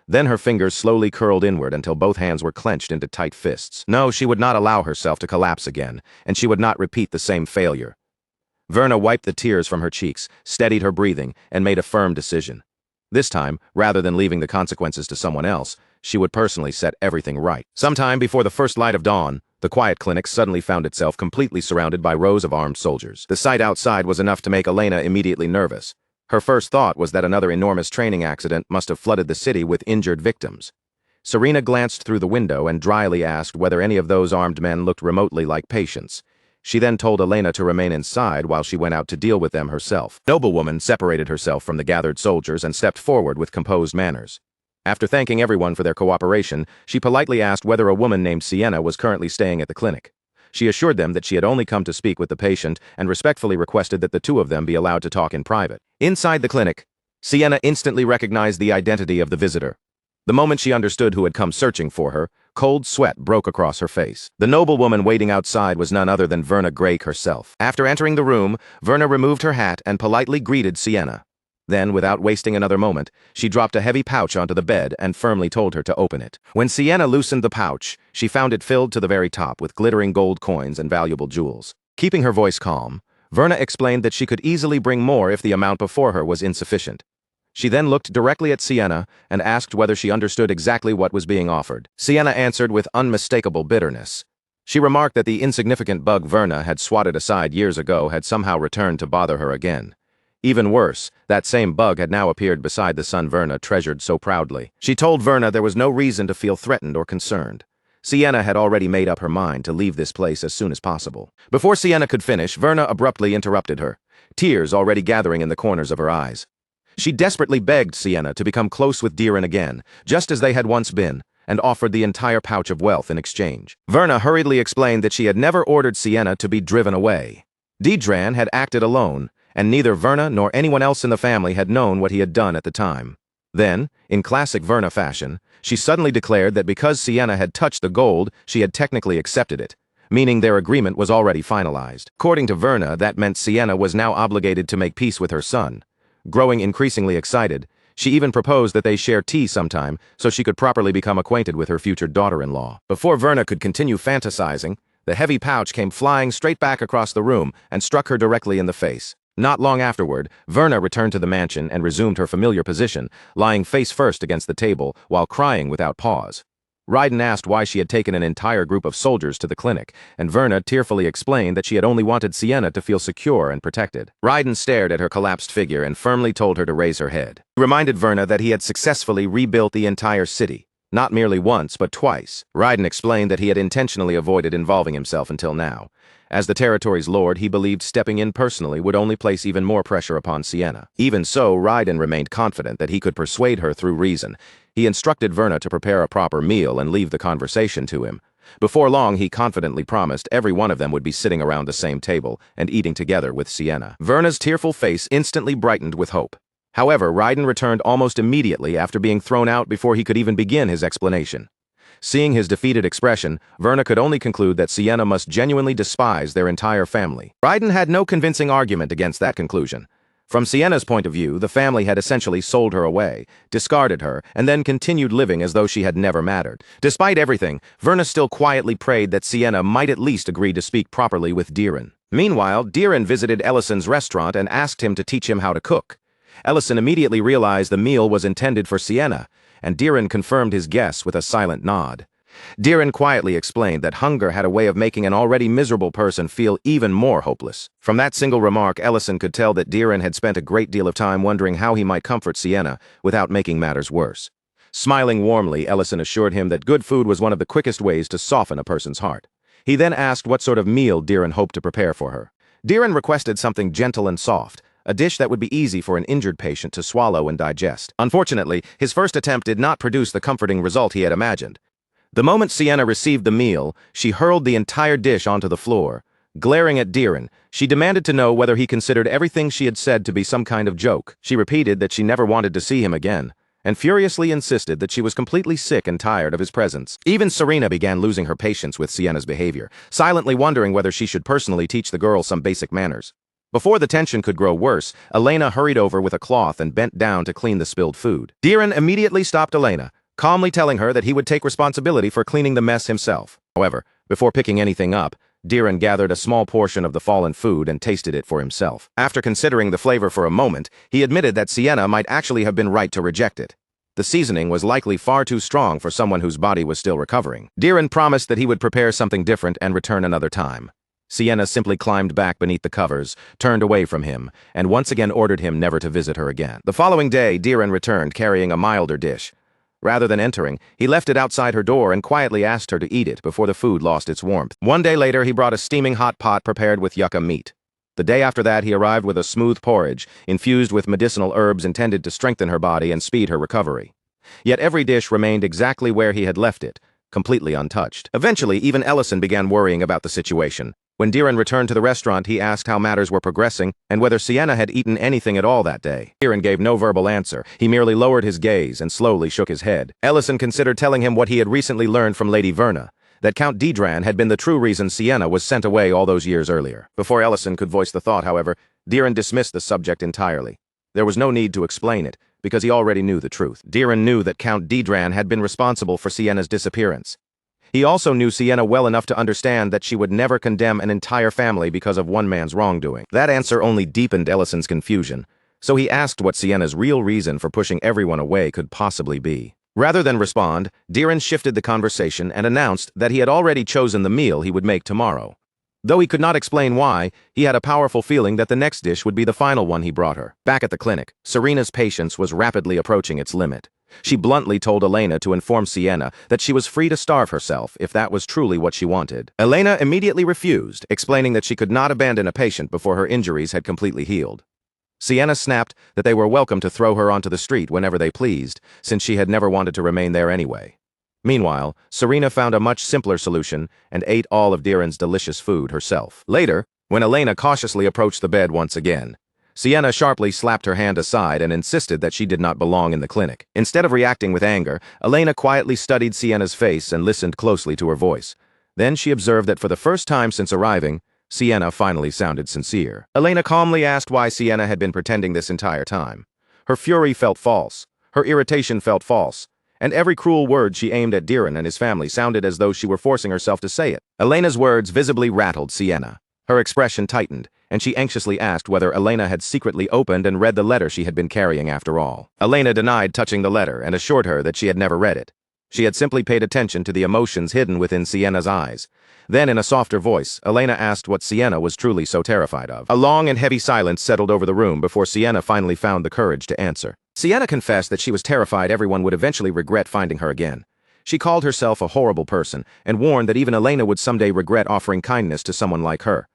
Then her fingers slowly curled inward until both hands were clenched into tight fists. No, she would not allow herself to collapse again, and she would not repeat the same failure. Verna wiped the tears from her cheeks, steadied her breathing, and made a firm decision. This time, rather than leaving the consequences to someone else, she would personally set everything right. Sometime before the first light of dawn, the quiet clinic suddenly found itself completely surrounded by rows of armed soldiers. The sight outside was enough to make Elena immediately nervous. Her first thought was that another enormous training accident must have flooded the city with injured victims. Serena glanced through the window and dryly asked whether any of those armed men looked remotely like patients. She then told Elena to remain inside while she went out to deal with them herself. The noblewoman separated herself from the gathered soldiers and stepped forward with composed manners. After thanking everyone for their cooperation, she politely asked whether a woman named Sienna was currently staying at the clinic. She assured them that she had only come to speak with the patient and respectfully requested that the two of them be allowed to talk in private. Inside the clinic, Sienna instantly recognized the identity of the visitor. The moment she understood who had come searching for her, cold sweat broke across her face. The noblewoman waiting outside was none other than Verna Grake herself. After entering the room, Verna removed her hat and politely greeted Sienna. Then, without wasting another moment, she dropped a heavy pouch onto the bed and firmly told her to open it. When Sienna loosened the pouch, she found it filled to the very top with glittering gold coins and valuable jewels. Keeping her voice calm, Verna explained that she could easily bring more if the amount before her was insufficient. She then looked directly at Sienna and asked whether she understood exactly what was being offered. Sienna answered with unmistakable bitterness. She remarked that the insignificant bug Verna had swatted aside years ago had somehow returned to bother her again. Even worse, that same bug had now appeared beside the son Verna treasured so proudly. She told Verna there was no reason to feel threatened or concerned. Sienna had already made up her mind to leave this place as soon as possible. Before Sienna could finish, Verna abruptly interrupted her, tears already gathering in the corners of her eyes. She desperately begged Sienna to become close with Diren again, just as they had once been, and offered the entire pouch of wealth in exchange. Verna hurriedly explained that she had never ordered Sienna to be driven away. Didran had acted alone, and neither Verna nor anyone else in the family had known what he had done at the time. Then, in classic Verna fashion, she suddenly declared that because Sienna had touched the gold, she had technically accepted it, meaning their agreement was already finalized. According to Verna, that meant Sienna was now obligated to make peace with her son. Growing increasingly excited, she even proposed that they share tea sometime so she could properly become acquainted with her future daughter-in-law. Before Verna could continue fantasizing, the heavy pouch came flying straight back across the room and struck her directly in the face. Not long afterward, Verna returned to the mansion and resumed her familiar position, lying face first against the table while crying without pause. Raiden asked why she had taken an entire group of soldiers to the clinic, and Verna tearfully explained that she had only wanted Sienna to feel secure and protected. Raiden stared at her collapsed figure and firmly told her to raise her head. He reminded Verna that he had successfully rebuilt the entire city, not merely once but twice. Raiden explained that he had intentionally avoided involving himself until now. As the territory's lord, he believed stepping in personally would only place even more pressure upon Sienna. Even so, Raiden remained confident that he could persuade her through reason. He instructed Verna to prepare a proper meal and leave the conversation to him. Before long, he confidently promised every one of them would be sitting around the same table and eating together with Sienna. Verna's tearful face instantly brightened with hope. However, Raiden returned almost immediately after being thrown out before he could even begin his explanation. Seeing his defeated expression, Verna could only conclude that Sienna must genuinely despise their entire family. Raiden had no convincing argument against that conclusion. From Sienna's point of view, the family had essentially sold her away, discarded her, and then continued living as though she had never mattered. Despite everything, Verna still quietly prayed that Sienna might at least agree to speak properly with Diren. Meanwhile, Diren visited Ellison's restaurant and asked him to teach him how to cook. Ellison immediately realized the meal was intended for Sienna, and Diren confirmed his guess with a silent nod. Diren quietly explained that hunger had a way of making an already miserable person feel even more hopeless. From that single remark, Ellison could tell that Diren had spent a great deal of time wondering how he might comfort Sienna without making matters worse. Smiling warmly, Ellison assured him that good food was one of the quickest ways to soften a person's heart. He then asked what sort of meal Diren hoped to prepare for her. Diren requested something gentle and soft, a dish that would be easy for an injured patient to swallow and digest. Unfortunately, his first attempt did not produce the comforting result he had imagined. The moment Sienna received the meal, she hurled the entire dish onto the floor. Glaring at Diren, she demanded to know whether he considered everything she had said to be some kind of joke. She repeated that she never wanted to see him again, and furiously insisted that she was completely sick and tired of his presence. Even Serena began losing her patience with Sienna's behavior, silently wondering whether she should personally teach the girl some basic manners. Before the tension could grow worse, Elena hurried over with a cloth and bent down to clean the spilled food. Diren immediately stopped Elena, calmly telling her that he would take responsibility for cleaning the mess himself. However, before picking anything up, Diren gathered a small portion of the fallen food and tasted it for himself. After considering the flavor for a moment, he admitted that Sienna might actually have been right to reject it. The seasoning was likely far too strong for someone whose body was still recovering. Diren promised that he would prepare something different and return another time. Sienna simply climbed back beneath the covers, turned away from him, and once again ordered him never to visit her again. The following day, Diren returned carrying a milder dish. Rather than entering, he left it outside her door and quietly asked her to eat it before the food lost its warmth. One day later, he brought a steaming hot pot prepared with yucca meat. The day after that, he arrived with a smooth porridge, infused with medicinal herbs intended to strengthen her body and speed her recovery. Yet every dish remained exactly where he had left it, completely untouched. Eventually, even Ellison began worrying about the situation. When Diren returned to the restaurant, he asked how matters were progressing and whether Sienna had eaten anything at all that day. Diren gave no verbal answer. He merely lowered his gaze and slowly shook his head. Ellison considered telling him what he had recently learned from Lady Verna, that Count Didran had been the true reason Sienna was sent away all those years earlier. Before Ellison could voice the thought, however, Diren dismissed the subject entirely. There was no need to explain it, because he already knew the truth. Diren knew that Count Didran had been responsible for Sienna's disappearance. He also knew Sienna well enough to understand that she would never condemn an entire family because of one man's wrongdoing. That answer only deepened Ellison's confusion, so he asked what Sienna's real reason for pushing everyone away could possibly be. Rather than respond, Diren shifted the conversation and announced that he had already chosen the meal he would make tomorrow. Though he could not explain why, he had a powerful feeling that the next dish would be the final one he brought her. Back at the clinic, Serena's patience was rapidly approaching its limit. She bluntly told Elena to inform Sienna that she was free to starve herself if that was truly what she wanted. Elena immediately refused, explaining that she could not abandon a patient before her injuries had completely healed. Sienna snapped that they were welcome to throw her onto the street whenever they pleased, since she had never wanted to remain there anyway. Meanwhile, Serena found a much simpler solution and ate all of Diren's delicious food herself. Later, when Elena cautiously approached the bed once again, Sienna sharply slapped her hand aside and insisted that she did not belong in the clinic. Instead of reacting with anger, Elena quietly studied Sienna's face and listened closely to her voice. Then she observed that for the first time since arriving, Sienna finally sounded sincere. Elena calmly asked why Sienna had been pretending this entire time. Her fury felt false, her irritation felt false, and every cruel word she aimed at Diren and his family sounded as though she were forcing herself to say it. Elena's words visibly rattled Sienna. Her expression tightened, and she anxiously asked whether Elena had secretly opened and read the letter she had been carrying after all. Elena denied touching the letter and assured her that she had never read it. She had simply paid attention to the emotions hidden within Sienna's eyes. Then, in a softer voice, Elena asked what Sienna was truly so terrified of. A long and heavy silence settled over the room before Sienna finally found the courage to answer. Sienna confessed that she was terrified everyone would eventually regret finding her again. She called herself a horrible person and warned that even Elena would someday regret offering kindness to someone like her.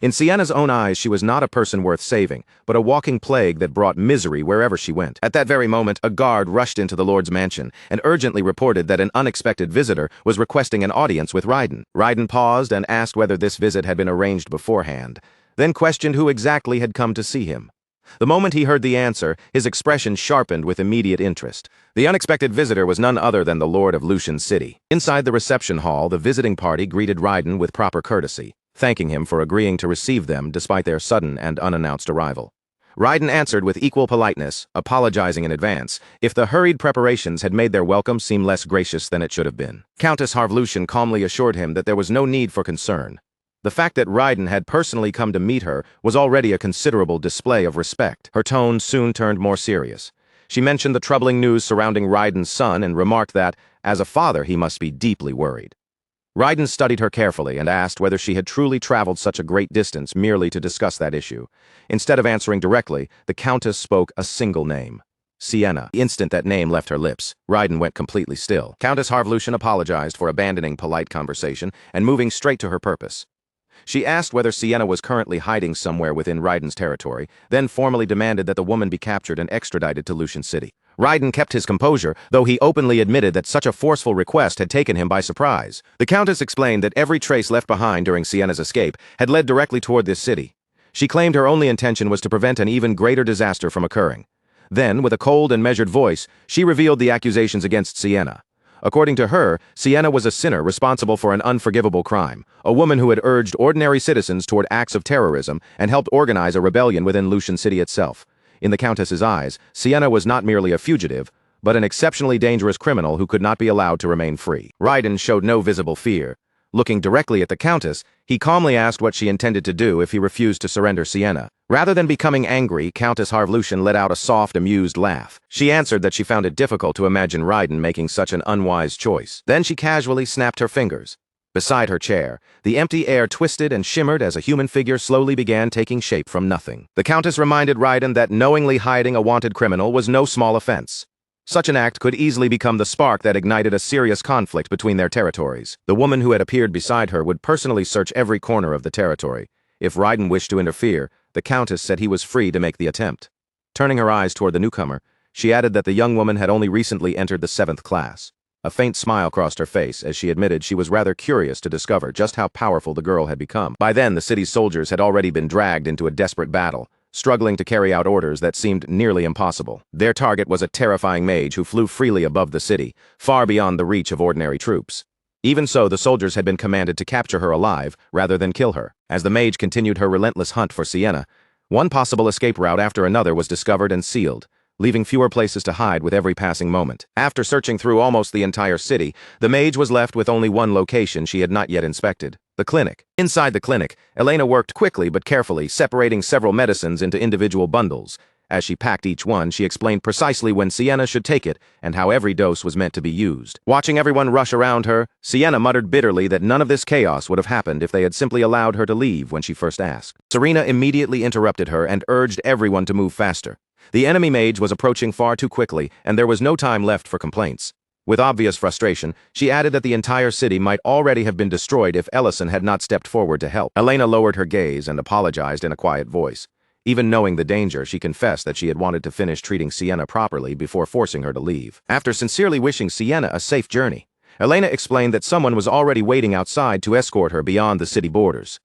In Sienna's own eyes, she was not a person worth saving, but a walking plague that brought misery wherever she went. At that very moment, a guard rushed into the Lord's mansion and urgently reported that an unexpected visitor was requesting an audience with Raiden. Raiden paused and asked whether this visit had been arranged beforehand, then questioned who exactly had come to see him. The moment he heard the answer, his expression sharpened with immediate interest. The unexpected visitor was none other than the Lord of Lucian City. Inside the reception hall, the visiting party greeted Raiden with proper courtesy, thanking him for agreeing to receive them despite their sudden and unannounced arrival. Raiden answered with equal politeness, apologizing in advance, if the hurried preparations had made their welcome seem less gracious than it should have been. Countess Harvlucian calmly assured him that there was no need for concern. The fact that Raiden had personally come to meet her was already a considerable display of respect. Her tone soon turned more serious. She mentioned the troubling news surrounding Raiden's son and remarked that, as a father, he must be deeply worried. Raiden studied her carefully and asked whether she had truly traveled such a great distance merely to discuss that issue. Instead of answering directly, the Countess spoke a single name. Sienna. The instant that name left her lips, Raiden went completely still. Countess Harvlution apologized for abandoning polite conversation and moving straight to her purpose. She asked whether Sienna was currently hiding somewhere within Raiden's territory, then formally demanded that the woman be captured and extradited to Lucian City. Raiden kept his composure, though he openly admitted that such a forceful request had taken him by surprise. The Countess explained that every trace left behind during Sienna's escape had led directly toward this city. She claimed her only intention was to prevent an even greater disaster from occurring. Then, with a cold and measured voice, she revealed the accusations against Sienna. According to her, Sienna was a sinner responsible for an unforgivable crime, a woman who had urged ordinary citizens toward acts of terrorism and helped organize a rebellion within Lucian City itself. In the Countess's eyes, Sienna was not merely a fugitive, but an exceptionally dangerous criminal who could not be allowed to remain free. Raiden showed no visible fear. Looking directly at the Countess, he calmly asked what she intended to do if he refused to surrender Sienna. Rather than becoming angry, Countess Harvlution let out a soft, amused laugh. She answered that she found it difficult to imagine Raiden making such an unwise choice. Then she casually snapped her fingers. Beside her chair, the empty air twisted and shimmered as a human figure slowly began taking shape from nothing. The Countess reminded Raiden that knowingly hiding a wanted criminal was no small offense. Such an act could easily become the spark that ignited a serious conflict between their territories. The woman who had appeared beside her would personally search every corner of the territory. If Raiden wished to interfere, the Countess said he was free to make the attempt. Turning her eyes toward the newcomer, she added that the young woman had only recently entered the 7th class. A faint smile crossed her face as she admitted she was rather curious to discover just how powerful the girl had become. By then, the city's soldiers had already been dragged into a desperate battle, struggling to carry out orders that seemed nearly impossible. Their target was a terrifying mage who flew freely above the city, far beyond the reach of ordinary troops. Even so, the soldiers had been commanded to capture her alive rather than kill her. As the mage continued her relentless hunt for Sienna, one possible escape route after another was discovered and sealed, leaving fewer places to hide with every passing moment. After searching through almost the entire city, the mage was left with only one location she had not yet inspected: the clinic. Inside the clinic, Elena worked quickly but carefully, separating several medicines into individual bundles. As she packed each one, she explained precisely when Sienna should take it and how every dose was meant to be used. Watching everyone rush around her, Sienna muttered bitterly that none of this chaos would have happened if they had simply allowed her to leave when she first asked. Serena immediately interrupted her and urged everyone to move faster. The enemy mage was approaching far too quickly, and there was no time left for complaints. With obvious frustration, she added that the entire city might already have been destroyed if Ellison had not stepped forward to help. Elena lowered her gaze and apologized in a quiet voice. Even knowing the danger, she confessed that she had wanted to finish treating Sienna properly before forcing her to leave. After sincerely wishing Sienna a safe journey, Elena explained that someone was already waiting outside to escort her beyond the city borders.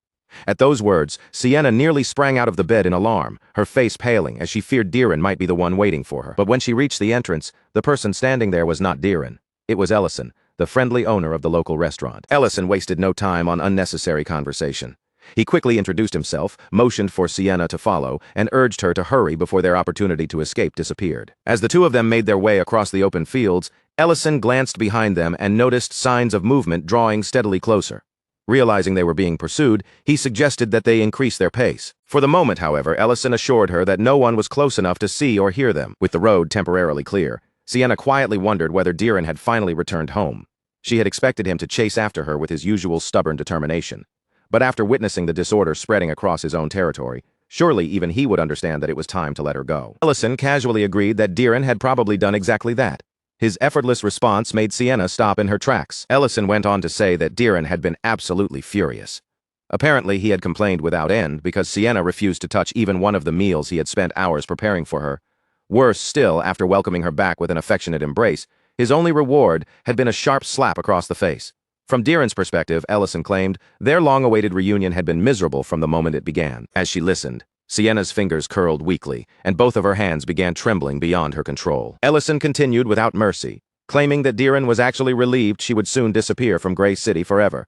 At those words, Sienna nearly sprang out of the bed in alarm, her face paling as she feared Diren might be the one waiting for her. But when she reached the entrance, the person standing there was not Diren. It was Ellison, the friendly owner of the local restaurant. Ellison wasted no time on unnecessary conversation. He quickly introduced himself, motioned for Sienna to follow, and urged her to hurry before their opportunity to escape disappeared. As the two of them made their way across the open fields, Ellison glanced behind them and noticed signs of movement drawing steadily closer. Realizing they were being pursued, he suggested that they increase their pace. For the moment, however, Ellison assured her that no one was close enough to see or hear them. With the road temporarily clear, Sienna quietly wondered whether Diren had finally returned home. She had expected him to chase after her with his usual stubborn determination. But after witnessing the disorder spreading across his own territory, surely even he would understand that it was time to let her go. Ellison casually agreed that Diren had probably done exactly that. His effortless response made Sienna stop in her tracks. Ellison went on to say that Diren had been absolutely furious. Apparently, he had complained without end because Sienna refused to touch even one of the meals he had spent hours preparing for her. Worse still, after welcoming her back with an affectionate embrace, his only reward had been a sharp slap across the face. From Diren's perspective, Ellison claimed, their long-awaited reunion had been miserable from the moment it began. As she listened, Sienna's fingers curled weakly, and both of her hands began trembling beyond her control. Ellison continued without mercy, claiming that Diren was actually relieved she would soon disappear from Gray City forever.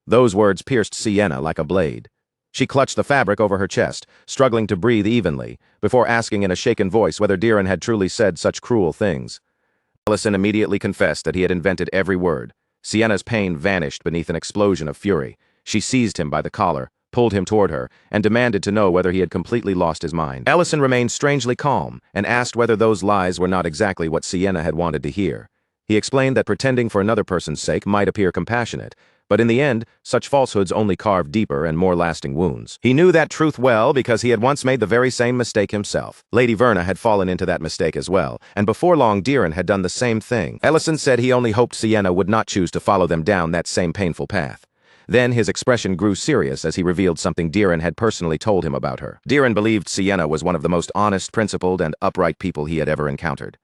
Those words pierced Sienna like a blade. She clutched the fabric over her chest, struggling to breathe evenly, before asking in a shaken voice whether Diren had truly said such cruel things. Ellison immediately confessed that he had invented every word. Sienna's pain vanished beneath an explosion of fury. She seized him by the collar, pulled him toward her, and demanded to know whether he had completely lost his mind. Ellison remained strangely calm and asked whether those lies were not exactly what Sienna had wanted to hear. He explained that pretending for another person's sake might appear compassionate, but in the end, such falsehoods only carved deeper and more lasting wounds. He knew that truth well because he had once made the very same mistake himself. Lady Verna had fallen into that mistake as well, and before long Diren had done the same thing. Ellison said he only hoped Sienna would not choose to follow them down that same painful path. Then his expression grew serious as he revealed something Diren had personally told him about her. Diren believed Sienna was one of the most honest, principled, and upright people he had ever encountered.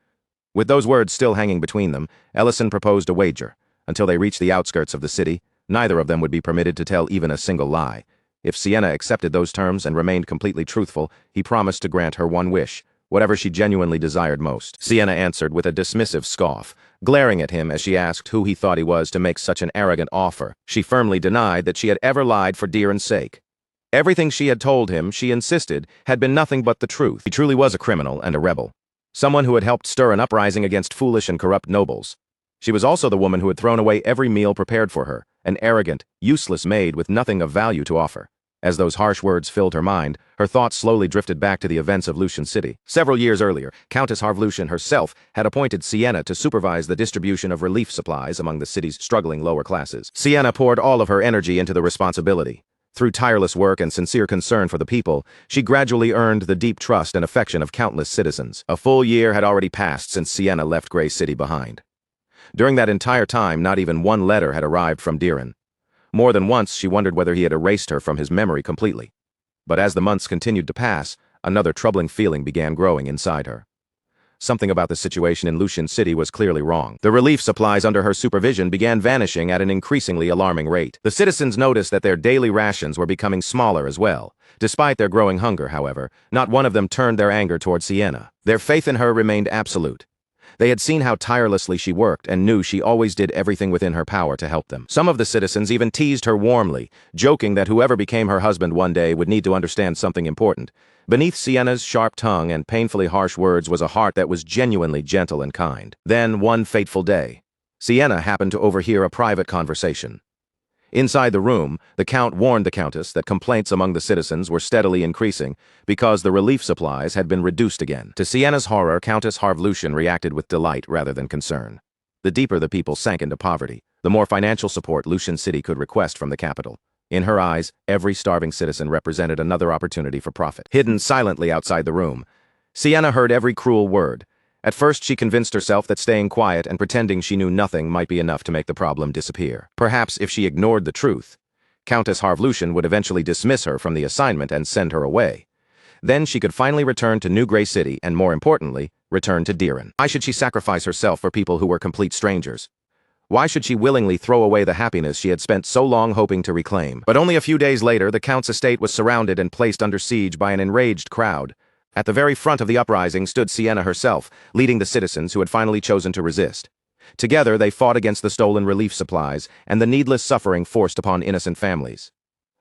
With those words still hanging between them, Ellison proposed a wager. Until they reached the outskirts of the city, neither of them would be permitted to tell even a single lie. If Sienna accepted those terms and remained completely truthful, he promised to grant her one wish, whatever she genuinely desired most. Sienna answered with a dismissive scoff, glaring at him as she asked who he thought he was to make such an arrogant offer. She firmly denied that she had ever lied for Diren's sake. Everything she had told him, she insisted, had been nothing but the truth. He truly was a criminal and a rebel, someone who had helped stir an uprising against foolish and corrupt nobles. She was also the woman who had thrown away every meal prepared for her, an arrogant, useless maid with nothing of value to offer. As those harsh words filled her mind, her thoughts slowly drifted back to the events of Lucian City. Several years earlier, Countess Harvlucian herself had appointed Sienna to supervise the distribution of relief supplies among the city's struggling lower classes. Sienna poured all of her energy into the responsibility. Through tireless work and sincere concern for the people, she gradually earned the deep trust and affection of countless citizens. A full year had already passed since Sienna left Grey City behind. During that entire time, not even one letter had arrived from Diren. More than once, she wondered whether he had erased her from his memory completely. But as the months continued to pass, another troubling feeling began growing inside her. Something about the situation in Lucian City was clearly wrong. The relief supplies under her supervision began vanishing at an increasingly alarming rate. The citizens noticed that their daily rations were becoming smaller as well. Despite their growing hunger, however, not one of them turned their anger toward Sienna. Their faith in her remained absolute. They had seen how tirelessly she worked and knew she always did everything within her power to help them. Some of the citizens even teased her warmly, joking that whoever became her husband one day would need to understand something important. Beneath Sienna's sharp tongue and painfully harsh words was a heart that was genuinely gentle and kind. Then, one fateful day, Sienna happened to overhear a private conversation. Inside the room, the Count warned the Countess that complaints among the citizens were steadily increasing because the relief supplies had been reduced again. To Sienna's horror, Countess Harvlucian reacted with delight rather than concern. The deeper the people sank into poverty, the more financial support Lucian City could request from the capital. In her eyes, every starving citizen represented another opportunity for profit. Hidden silently outside the room, Sienna heard every cruel word. At first, she convinced herself that staying quiet and pretending she knew nothing might be enough to make the problem disappear. Perhaps if she ignored the truth, Countess Harvlucian would eventually dismiss her from the assignment and send her away. Then she could finally return to New Grey City and, more importantly, return to Diren. Why should she sacrifice herself for people who were complete strangers? Why should she willingly throw away the happiness she had spent so long hoping to reclaim? But only a few days later, the Count's estate was surrounded and placed under siege by an enraged crowd. At the very front of the uprising stood Sienna herself, leading the citizens who had finally chosen to resist. Together, they fought against the stolen relief supplies and the needless suffering forced upon innocent families.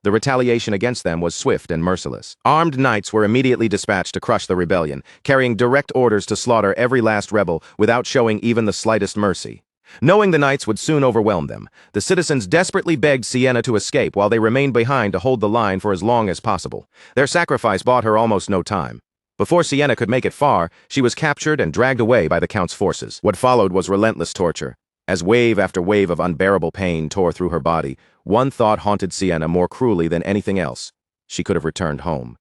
The retaliation against them was swift and merciless. Armed knights were immediately dispatched to crush the rebellion, carrying direct orders to slaughter every last rebel without showing even the slightest mercy. Knowing the knights would soon overwhelm them, the citizens desperately begged Sienna to escape while they remained behind to hold the line for as long as possible. Their sacrifice bought her almost no time. Before Sienna could make it far, she was captured and dragged away by the Count's forces. What followed was relentless torture. As wave after wave of unbearable pain tore through her body, one thought haunted Sienna more cruelly than anything else. She could have returned home.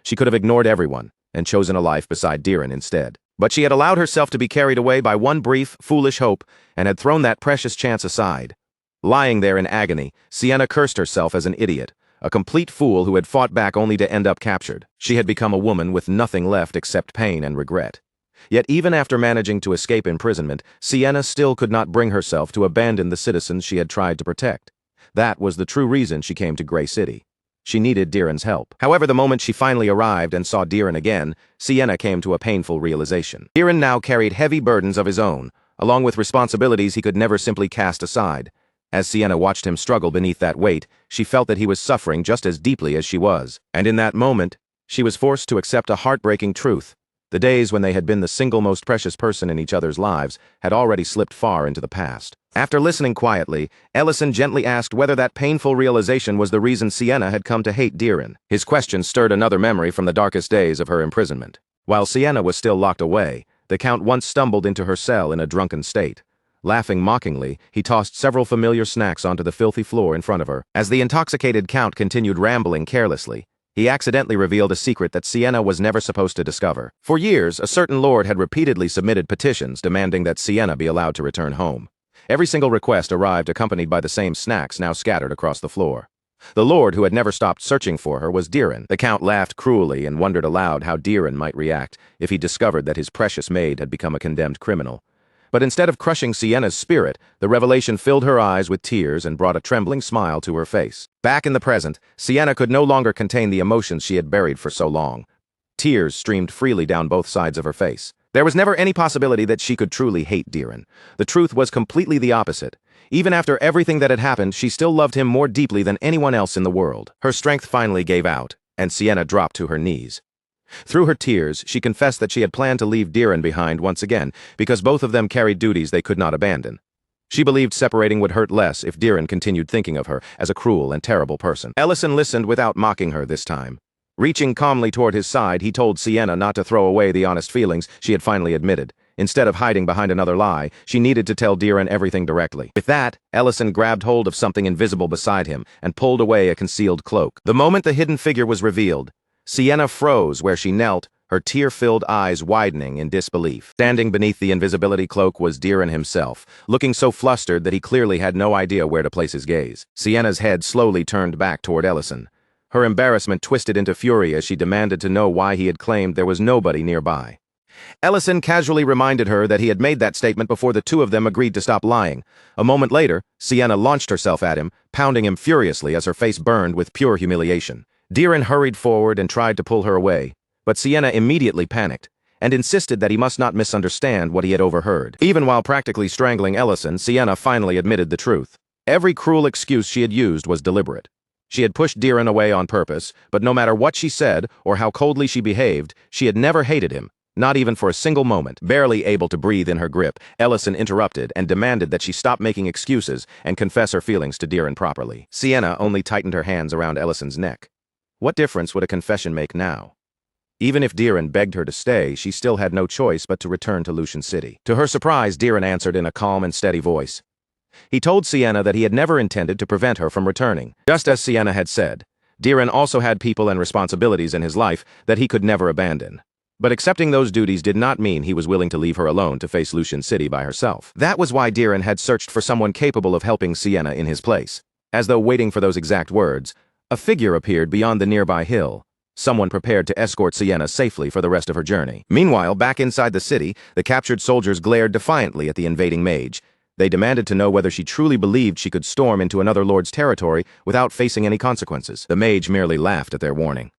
She could have ignored everyone and chosen a life beside Diren instead. But she had allowed herself to be carried away by one brief, foolish hope and had thrown that precious chance aside. Lying there in agony, Sienna cursed herself as an idiot, a complete fool who had fought back only to end up captured. She had become a woman with nothing left except pain and regret. Yet even after managing to escape imprisonment, Sienna still could not bring herself to abandon the citizens she had tried to protect. That was the true reason she came to Grey City. She needed Diren's help. However, the moment she finally arrived and saw Diren again, Sienna came to a painful realization. Diren now carried heavy burdens of his own, along with responsibilities he could never simply cast aside. As Sienna watched him struggle beneath that weight, she felt that he was suffering just as deeply as she was. And in that moment, she was forced to accept a heartbreaking truth. The days when they had been the single most precious person in each other's lives had already slipped far into the past. After listening quietly, Ellison gently asked whether that painful realization was the reason Sienna had come to hate Diren. His question stirred another memory from the darkest days of her imprisonment. While Sienna was still locked away, the Count once stumbled into her cell in a drunken state. Laughing mockingly, he tossed several familiar snacks onto the filthy floor in front of her. As the intoxicated Count continued rambling carelessly, he accidentally revealed a secret that Sienna was never supposed to discover. For years, a certain lord had repeatedly submitted petitions demanding that Sienna be allowed to return home. Every single request arrived accompanied by the same snacks now scattered across the floor. The lord who had never stopped searching for her was Diren. The Count laughed cruelly and wondered aloud how Diren might react if he discovered that his precious maid had become a condemned criminal. But instead of crushing Sienna's spirit, the revelation filled her eyes with tears and brought a trembling smile to her face. Back in the present, Sienna could no longer contain the emotions she had buried for so long. Tears streamed freely down both sides of her face. There was never any possibility that she could truly hate Diren. The truth was completely the opposite. Even after everything that had happened, she still loved him more deeply than anyone else in the world. Her strength finally gave out, and Sienna dropped to her knees. Through her tears, she confessed that she had planned to leave Diren behind once again, because both of them carried duties they could not abandon. She believed separating would hurt less if Diren continued thinking of her as a cruel and terrible person. Ellison listened without mocking her this time. Reaching calmly toward his side, he told Sienna not to throw away the honest feelings she had finally admitted. Instead of hiding behind another lie, she needed to tell Diren everything directly. With that, Ellison grabbed hold of something invisible beside him and pulled away a concealed cloak. The moment the hidden figure was revealed, Sienna froze where she knelt, her tear-filled eyes widening in disbelief. Standing beneath the invisibility cloak was Diren himself, looking so flustered that he clearly had no idea where to place his gaze. Sienna's head slowly turned back toward Ellison. Her embarrassment twisted into fury as she demanded to know why he had claimed there was nobody nearby. Ellison casually reminded her that he had made that statement before the two of them agreed to stop lying. A moment later, Sienna launched herself at him, pounding him furiously as her face burned with pure humiliation. Diren hurried forward and tried to pull her away, but Sienna immediately panicked and insisted that he must not misunderstand what he had overheard. Even while practically strangling Ellison, Sienna finally admitted the truth. Every cruel excuse she had used was deliberate. She had pushed Diren away on purpose, but no matter what she said or how coldly she behaved, she had never hated him, not even for a single moment. Barely able to breathe in her grip, Ellison interrupted and demanded that she stop making excuses and confess her feelings to Diren properly. Sienna only tightened her hands around Ellison's neck. What difference would a confession make now? Even if Diren begged her to stay, she still had no choice but to return to Lucian City. To her surprise, Diren answered in a calm and steady voice. He told Sienna that he had never intended to prevent her from returning. Just as Sienna had said, Diren also had people and responsibilities in his life that he could never abandon. But accepting those duties did not mean he was willing to leave her alone to face Lucian City by herself. That was why Diren had searched for someone capable of helping Sienna in his place. As though waiting for those exact words, a figure appeared beyond the nearby hill, someone prepared to escort Sienna safely for the rest of her journey. Meanwhile, back inside the city, the captured soldiers glared defiantly at the invading mage. They demanded to know whether she truly believed she could storm into another lord's territory without facing any consequences. The mage merely laughed at their warning.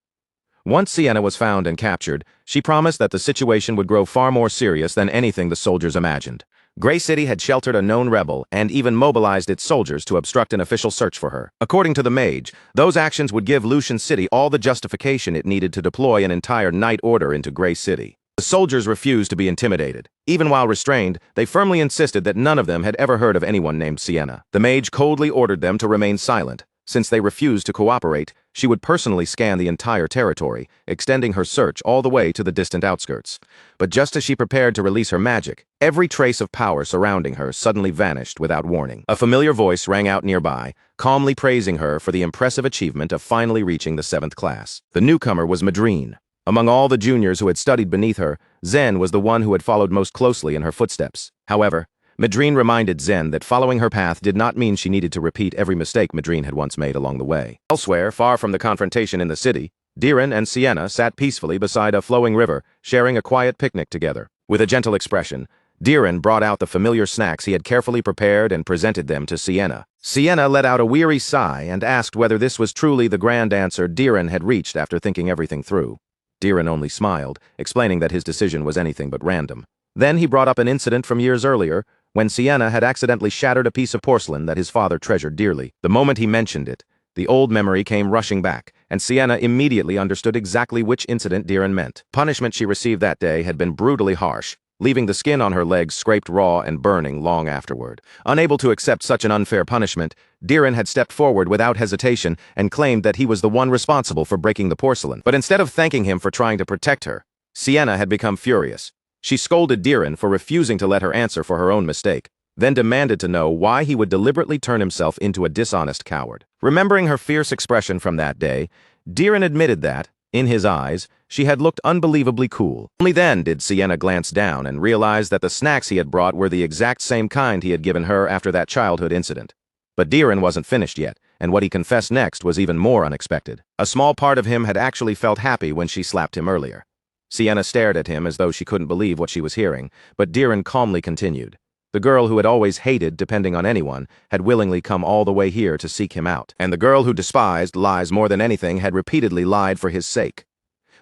Once Sienna was found and captured, she promised that the situation would grow far more serious than anything the soldiers imagined. Gray City had sheltered a known rebel and even mobilized its soldiers to obstruct an official search for her. According to the mage, those actions would give Lucian City all the justification it needed to deploy an entire night order into Gray City. The soldiers refused to be intimidated. Even while restrained, they firmly insisted that none of them had ever heard of anyone named Sienna. The mage coldly ordered them to remain silent. Since they refused to cooperate, she would personally scan the entire territory, extending her search all the way to the distant outskirts. But just as she prepared to release her magic, every trace of power surrounding her suddenly vanished without warning. A familiar voice rang out nearby, calmly praising her for the impressive achievement of finally reaching the 7th class. The newcomer was Madrine. Among all the juniors who had studied beneath her, Zen was the one who had followed most closely in her footsteps. However, Madrine reminded Zen that following her path did not mean she needed to repeat every mistake Madrine had once made along the way. Elsewhere, far from the confrontation in the city, Diren and Sienna sat peacefully beside a flowing river, sharing a quiet picnic together. With a gentle expression, Diren brought out the familiar snacks he had carefully prepared and presented them to Sienna. Sienna let out a weary sigh and asked whether this was truly the grand answer Diren had reached after thinking everything through. Diren only smiled, explaining that his decision was anything but random. Then he brought up an incident from years earlier, when Sienna had accidentally shattered a piece of porcelain that his father treasured dearly. The moment he mentioned it, the old memory came rushing back, and Sienna immediately understood exactly which incident Diren meant. Punishment she received that day had been brutally harsh, leaving the skin on her legs scraped raw and burning long afterward. Unable to accept such an unfair punishment, Diren had stepped forward without hesitation and claimed that he was the one responsible for breaking the porcelain. But instead of thanking him for trying to protect her, Sienna had become furious. She scolded Diren for refusing to let her answer for her own mistake, then demanded to know why he would deliberately turn himself into a dishonest coward. Remembering her fierce expression from that day, Diren admitted that, in his eyes, she had looked unbelievably cool. Only then did Sienna glance down and realize that the snacks he had brought were the exact same kind he had given her after that childhood incident. But Diren wasn't finished yet, and what he confessed next was even more unexpected. A small part of him had actually felt happy when she slapped him earlier. Sienna stared at him as though she couldn't believe what she was hearing, but Diren calmly continued. The girl who had always hated depending on anyone had willingly come all the way here to seek him out. And the girl who despised lies more than anything had repeatedly lied for his sake.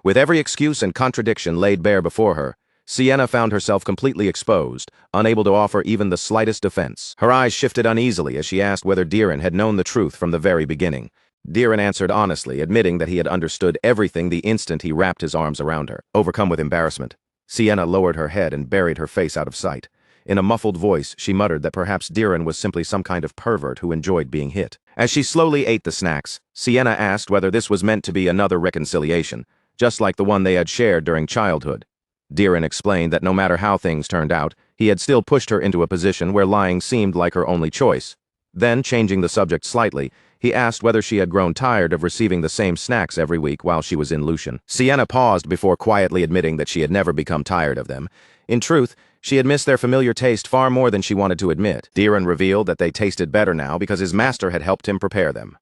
With every excuse and contradiction laid bare before her, Sienna found herself completely exposed, unable to offer even the slightest defense. Her eyes shifted uneasily as she asked whether Diren had known the truth from the very beginning. Diren answered honestly, admitting that he had understood everything the instant he wrapped his arms around her. Overcome with embarrassment, Sienna lowered her head and buried her face out of sight. In a muffled voice, she muttered that perhaps Diren was simply some kind of pervert who enjoyed being hit. As she slowly ate the snacks, Sienna asked whether this was meant to be another reconciliation, just like the one they had shared during childhood. Diren explained that no matter how things turned out, he had still pushed her into a position where lying seemed like her only choice. Then, changing the subject slightly, he asked whether she had grown tired of receiving the same snacks every week while she was in Lucian. Sienna paused before quietly admitting that she had never become tired of them. In truth, she had missed their familiar taste far more than she wanted to admit. Diren revealed that they tasted better now because his master had helped him prepare them.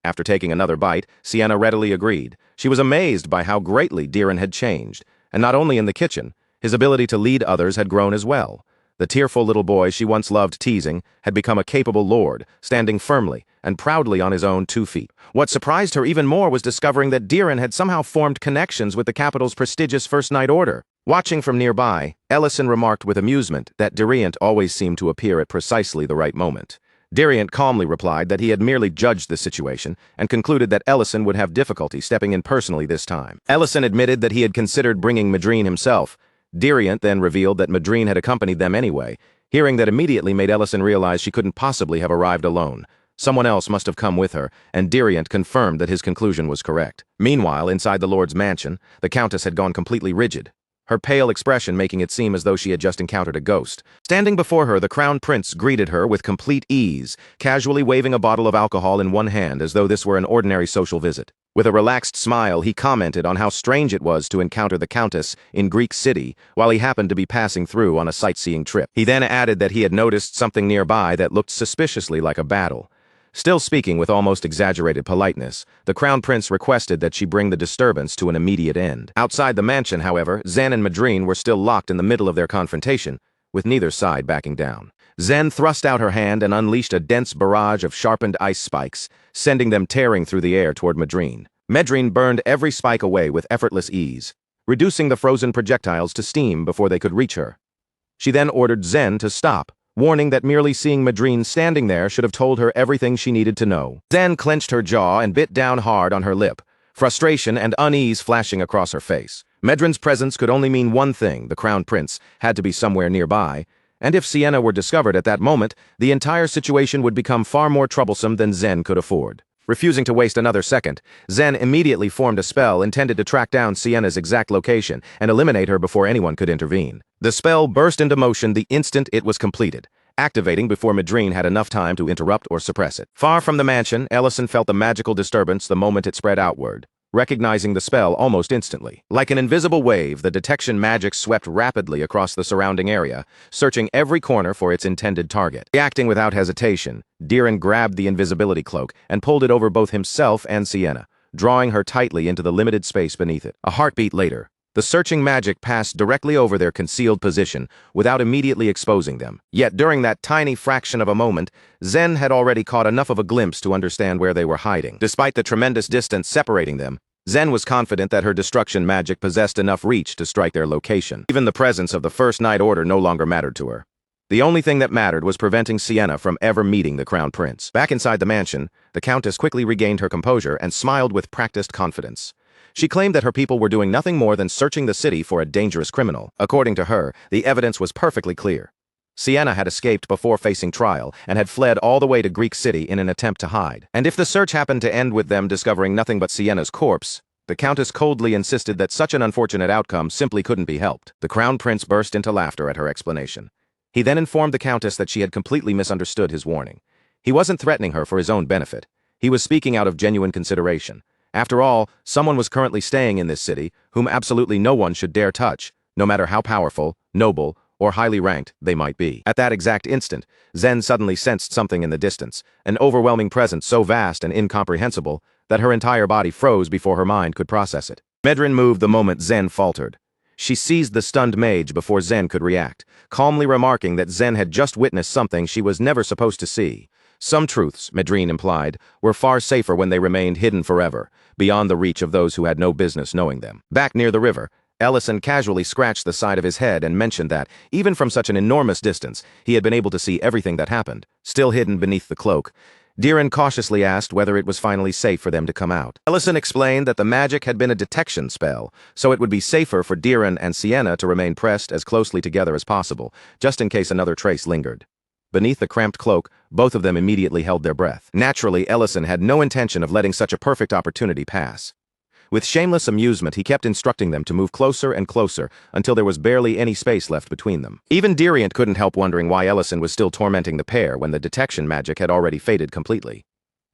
After taking another bite, Sienna readily agreed. She was amazed by how greatly Diren had changed, and not only in the kitchen, his ability to lead others had grown as well. The tearful little boy she once loved teasing had become a capable lord, standing firmly and proudly on his own 2 feet. What surprised her even more was discovering that Diren had somehow formed connections with the capital's prestigious First Night Order. Watching from nearby, Ellison remarked with amusement that Diriant always seemed to appear at precisely the right moment. Diriant calmly replied that he had merely judged the situation and concluded that Ellison would have difficulty stepping in personally this time. Ellison admitted that he had considered bringing Madrine himself. Diriant then revealed that Madrine had accompanied them anyway. Hearing that immediately made Ellison realize she couldn't possibly have arrived alone. Someone else must have come with her, and Diriant confirmed that his conclusion was correct. Meanwhile, inside the Lord's mansion, the Countess had gone completely rigid, her pale expression making it seem as though she had just encountered a ghost. Standing before her, the Crown Prince greeted her with complete ease, casually waving a bottle of alcohol in one hand as though this were an ordinary social visit. With a relaxed smile, he commented on how strange it was to encounter the Countess in Greek City while he happened to be passing through on a sightseeing trip. He then added that he had noticed something nearby that looked suspiciously like a battle. Still speaking with almost exaggerated politeness, the Crown Prince requested that she bring the disturbance to an immediate end. Outside the mansion, however, Zen and Madrine were still locked in the middle of their confrontation, with neither side backing down. Zen thrust out her hand and unleashed a dense barrage of sharpened ice spikes, sending them tearing through the air toward Madrine. Madrine burned every spike away with effortless ease, reducing the frozen projectiles to steam before they could reach her. She then ordered Zen to stop, warning that merely seeing Madrine standing there should have told her everything she needed to know. Zen clenched her jaw and bit down hard on her lip, frustration and unease flashing across her face. Madrine's presence could only mean one thing: the Crown Prince had to be somewhere nearby, and if Sienna were discovered at that moment, the entire situation would become far more troublesome than Zen could afford. Refusing to waste another second, Zen immediately formed a spell intended to track down Sienna's exact location and eliminate her before anyone could intervene. The spell burst into motion the instant it was completed, activating before Madrine had enough time to interrupt or suppress it. Far from the mansion, Ellison felt the magical disturbance the moment it spread outward, recognizing the spell almost instantly. Like an invisible wave, the detection magic swept rapidly across the surrounding area, searching every corner for its intended target. Reacting without hesitation, Diren grabbed the invisibility cloak and pulled it over both himself and Sienna, drawing her tightly into the limited space beneath it. A heartbeat later, the searching magic passed directly over their concealed position without immediately exposing them. Yet during that tiny fraction of a moment, Zen had already caught enough of a glimpse to understand where they were hiding. Despite the tremendous distance separating them, Zen was confident that her destruction magic possessed enough reach to strike their location. Even the presence of the First Night Order no longer mattered to her. The only thing that mattered was preventing Sienna from ever meeting the Crown Prince. Back inside the mansion, the Countess quickly regained her composure and smiled with practiced confidence. She claimed that her people were doing nothing more than searching the city for a dangerous criminal. According to her, the evidence was perfectly clear. Sienna had escaped before facing trial and had fled all the way to Greek City in an attempt to hide. And if the search happened to end with them discovering nothing but Sienna's corpse, the Countess coldly insisted that such an unfortunate outcome simply couldn't be helped. The Crown Prince burst into laughter at her explanation. He then informed the Countess that she had completely misunderstood his warning. He wasn't threatening her for his own benefit. He was speaking out of genuine consideration. After all, someone was currently staying in this city whom absolutely no one should dare touch, no matter how powerful, noble, or highly ranked they might be. At that exact instant, Zen suddenly sensed something in the distance, an overwhelming presence so vast and incomprehensible that her entire body froze before her mind could process it. Medrin moved the moment Zen faltered. She seized the stunned mage before Zen could react, calmly remarking that Zen had just witnessed something she was never supposed to see. Some truths, Medrin implied, were far safer when they remained hidden forever, beyond the reach of those who had no business knowing them. Back near the river, Ellison casually scratched the side of his head and mentioned that, even from such an enormous distance, he had been able to see everything that happened, still hidden beneath the cloak. Diren cautiously asked whether it was finally safe for them to come out. Ellison explained that the magic had been a detection spell, so it would be safer for Diren and Sienna to remain pressed as closely together as possible, just in case another trace lingered. Beneath the cramped cloak, both of them immediately held their breath. Naturally, Ellison had no intention of letting such a perfect opportunity pass. With shameless amusement, he kept instructing them to move closer and closer until there was barely any space left between them. Even Diriant couldn't help wondering why Ellison was still tormenting the pair when the detection magic had already faded completely.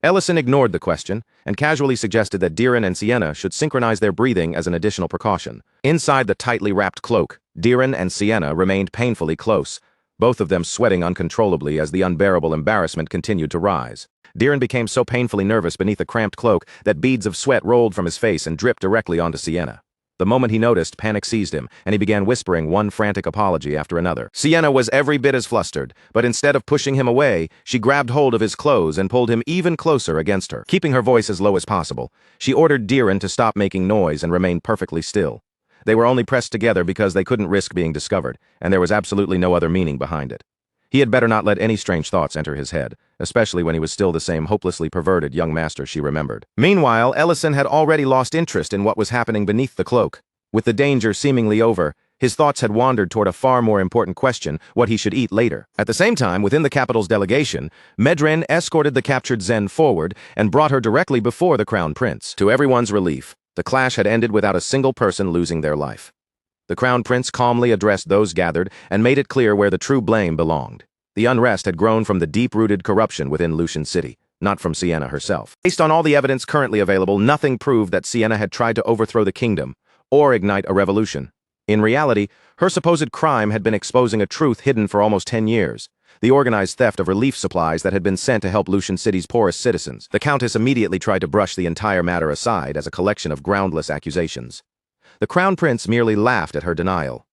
Ellison ignored the question and casually suggested that Diren and Sienna should synchronize their breathing as an additional precaution. Inside the tightly wrapped cloak, Diren and Sienna remained painfully close, both of them sweating uncontrollably as the unbearable embarrassment continued to rise. Diren became so painfully nervous beneath the cramped cloak that beads of sweat rolled from his face and dripped directly onto Sienna. The moment he noticed, panic seized him, and he began whispering one frantic apology after another. Sienna was every bit as flustered, but instead of pushing him away, she grabbed hold of his clothes and pulled him even closer against her. Keeping her voice as low as possible, she ordered Diren to stop making noise and remain perfectly still. They were only pressed together because they couldn't risk being discovered, and there was absolutely no other meaning behind it. He had better not let any strange thoughts enter his head, especially when he was still the same hopelessly perverted young master she remembered. Meanwhile, Ellison had already lost interest in what was happening beneath the cloak. With the danger seemingly over, his thoughts had wandered toward a far more important question, what he should eat later. At the same time, within the capital's delegation, Medrin escorted the captured Zen forward and brought her directly before the Crown Prince. To everyone's relief, the clash had ended without a single person losing their life. The Crown Prince calmly addressed those gathered and made it clear where the true blame belonged. The unrest had grown from the deep-rooted corruption within Lucian City, not from Sienna herself. Based on all the evidence currently available, nothing proved that Sienna had tried to overthrow the kingdom or ignite a revolution. In reality, her supposed crime had been exposing a truth hidden for almost 10 years. The organized theft of relief supplies that had been sent to help Lucian City's poorest citizens. The Countess immediately tried to brush the entire matter aside as a collection of groundless accusations. The Crown Prince merely laughed at her denial.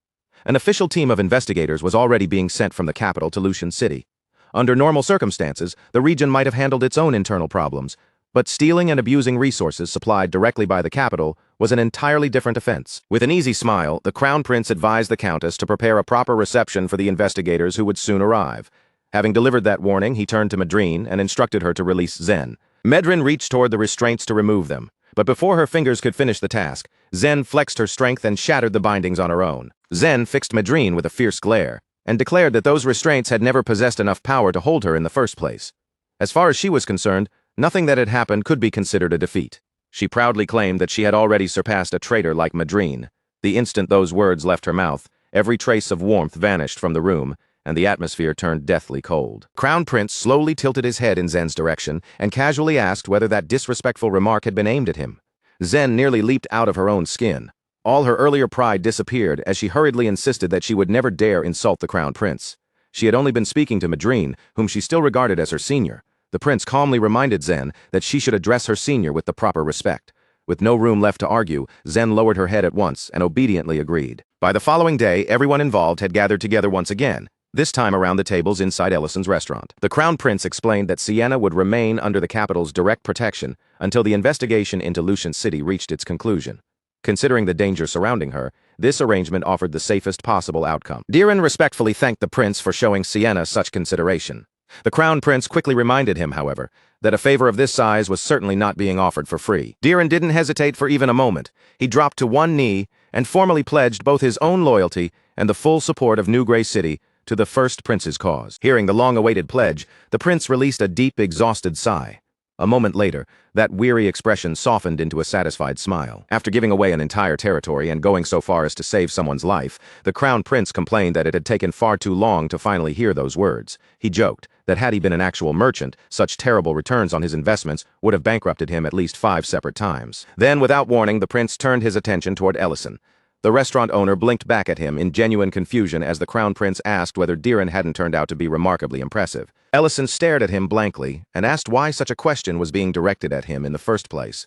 An official team of investigators was already being sent from the capital to Lucian City. Under normal circumstances, the region might have handled its own internal problems, but stealing and abusing resources supplied directly by the capital was an entirely different offense. With an easy smile, the Crown Prince advised the Countess to prepare a proper reception for the investigators who would soon arrive. Having delivered that warning, he turned to Medrin and instructed her to release Zen. Medrin reached toward the restraints to remove them, but before her fingers could finish the task, Zen flexed her strength and shattered the bindings on her own. Zen fixed Medrin with a fierce glare, and declared that those restraints had never possessed enough power to hold her in the first place. As far as she was concerned, nothing that had happened could be considered a defeat. She proudly claimed that she had already surpassed a traitor like Medrin. The instant those words left her mouth, every trace of warmth vanished from the room, and the atmosphere turned deathly cold. Crown Prince slowly tilted his head in Zen's direction and casually asked whether that disrespectful remark had been aimed at him. Zen nearly leaped out of her own skin. All her earlier pride disappeared as she hurriedly insisted that she would never dare insult the Crown Prince. She had only been speaking to Medrin, whom she still regarded as her senior. The prince calmly reminded Zen that she should address her senior with the proper respect. With no room left to argue, Zen lowered her head at once and obediently agreed. By the following day, everyone involved had gathered together once again, this time around the tables inside Ellison's restaurant. The Crown Prince explained that Sienna would remain under the capital's direct protection until the investigation into Lucian City reached its conclusion. Considering the danger surrounding her, this arrangement offered the safest possible outcome. Diren respectfully thanked the prince for showing Sienna such consideration. The Crown Prince quickly reminded him, however, that a favor of this size was certainly not being offered for free. Diren didn't hesitate for even a moment. He dropped to one knee and formally pledged both his own loyalty and the full support of New Grey City to the first prince's cause. Hearing the long-awaited pledge, the prince released a deep, exhausted sigh. A moment later, that weary expression softened into a satisfied smile. After giving away an entire territory and going so far as to save someone's life, the Crown Prince complained that it had taken far too long to finally hear those words. He joked that had he been an actual merchant, such terrible returns on his investments would have bankrupted him at least 5 separate times. Then, without warning, the prince turned his attention toward Ellison. The restaurant owner blinked back at him in genuine confusion as the Crown Prince asked whether Diren hadn't turned out to be remarkably impressive. Ellison stared at him blankly and asked why such a question was being directed at him in the first place.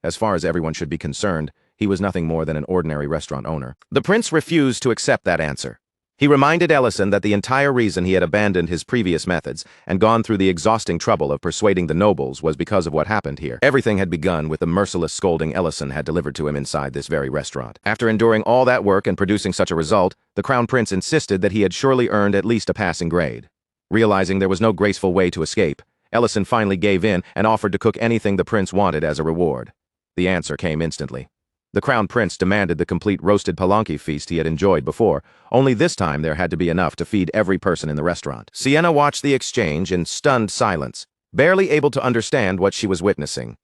As far as everyone should be concerned, he was nothing more than an ordinary restaurant owner. The prince refused to accept that answer. He reminded Ellison that the entire reason he had abandoned his previous methods and gone through the exhausting trouble of persuading the nobles was because of what happened here. Everything had begun with the merciless scolding Ellison had delivered to him inside this very restaurant. After enduring all that work and producing such a result, the Crown Prince insisted that he had surely earned at least a passing grade. Realizing there was no graceful way to escape, Ellison finally gave in and offered to cook anything the prince wanted as a reward. The answer came instantly. The Crown Prince demanded the complete roasted palanque feast he had enjoyed before, only this time there had to be enough to feed every person in the restaurant. Sienna watched the exchange in stunned silence, barely able to understand what she was witnessing.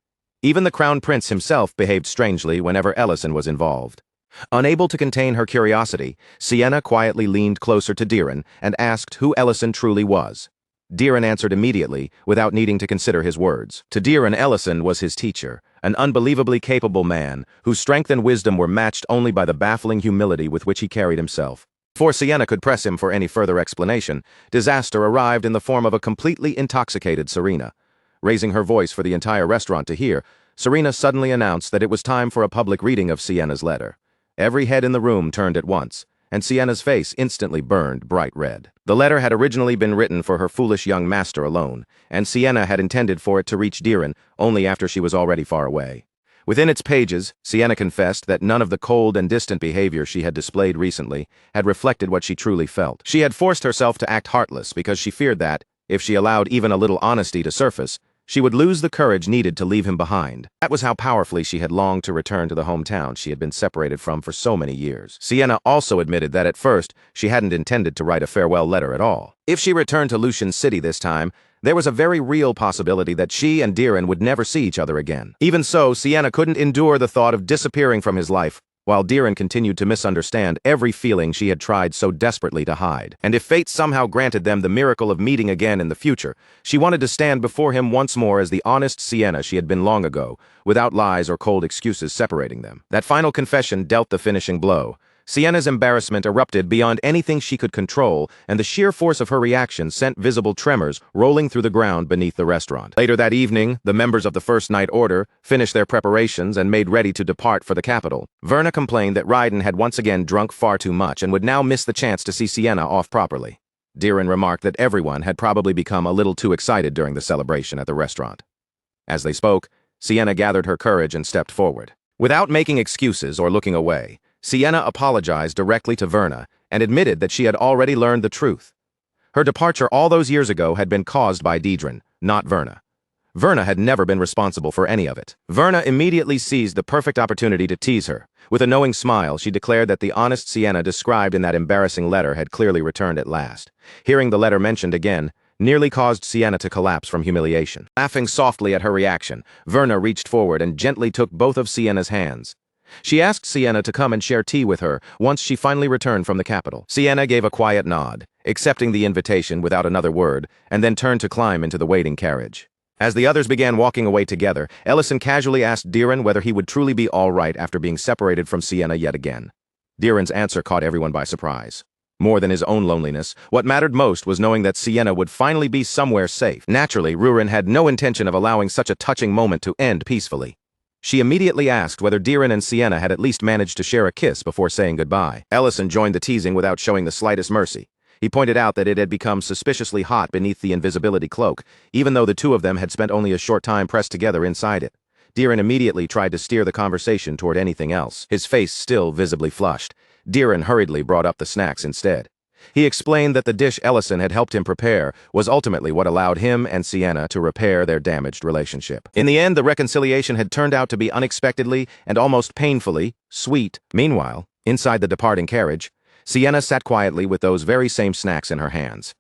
Even the Crown Prince himself behaved strangely whenever Ellison was involved. Unable to contain her curiosity, Sienna quietly leaned closer to Diren and asked who Ellison truly was. Diren answered immediately, without needing to consider his words. To Diren, Ellison was his teacher, an unbelievably capable man, whose strength and wisdom were matched only by the baffling humility with which he carried himself. Before Sienna could press him for any further explanation, disaster arrived in the form of a completely intoxicated Serena. Raising her voice for the entire restaurant to hear, Serena suddenly announced that it was time for a public reading of Sienna's letter. Every head in the room turned at once, and Sienna's face instantly burned bright red. The letter had originally been written for her foolish young master alone, and Sienna had intended for it to reach Diren only after she was already far away. Within its pages, Sienna confessed that none of the cold and distant behavior she had displayed recently had reflected what she truly felt. She had forced herself to act heartless because she feared that, if she allowed even a little honesty to surface, she would lose the courage needed to leave him behind. That was how powerfully she had longed to return to the hometown she had been separated from for so many years. Sienna also admitted that at first, she hadn't intended to write a farewell letter at all. If she returned to Lucian City this time, there was a very real possibility that she and Diren would never see each other again. Even so, Sienna couldn't endure the thought of disappearing from his life, while Diren continued to misunderstand every feeling she had tried so desperately to hide. And if fate somehow granted them the miracle of meeting again in the future, she wanted to stand before him once more as the honest Sienna she had been long ago, without lies or cold excuses separating them. That final confession dealt the finishing blow. Sienna's embarrassment erupted beyond anything she could control, and the sheer force of her reaction sent visible tremors rolling through the ground beneath the restaurant. Later that evening, the members of the First Night Order finished their preparations and made ready to depart for the capital. Verna complained that Raiden had once again drunk far too much and would now miss the chance to see Sienna off properly. Diren remarked that everyone had probably become a little too excited during the celebration at the restaurant. As they spoke, Sienna gathered her courage and stepped forward. Without making excuses or looking away, Sienna apologized directly to Verna and admitted that she had already learned the truth. Her departure all those years ago had been caused by Diren, not Verna. Verna had never been responsible for any of it. Verna immediately seized the perfect opportunity to tease her. With a knowing smile, she declared that the honest Sienna described in that embarrassing letter had clearly returned at last. Hearing the letter mentioned again nearly caused Sienna to collapse from humiliation. Laughing softly at her reaction, Verna reached forward and gently took both of Sienna's hands. She asked Sienna to come and share tea with her once she finally returned from the capital. Sienna gave a quiet nod, accepting the invitation without another word, and then turned to climb into the waiting carriage. As the others began walking away together, Ellison casually asked Diren whether he would truly be all right after being separated from Sienna yet again. Diren's answer caught everyone by surprise. More than his own loneliness, what mattered most was knowing that Sienna would finally be somewhere safe. Naturally, Rurin had no intention of allowing such a touching moment to end peacefully. She immediately asked whether Diren and Sienna had at least managed to share a kiss before saying goodbye. Ellison joined the teasing without showing the slightest mercy. He pointed out that it had become suspiciously hot beneath the invisibility cloak, even though the two of them had spent only a short time pressed together inside it. Diren immediately tried to steer the conversation toward anything else, his face still visibly flushed. Diren hurriedly brought up the snacks instead. He explained that the dish Ellison had helped him prepare was ultimately what allowed him and Sienna to repair their damaged relationship. In the end, the reconciliation had turned out to be unexpectedly and almost painfully sweet. Meanwhile, inside the departing carriage, Sienna sat quietly with those very same snacks in her hands.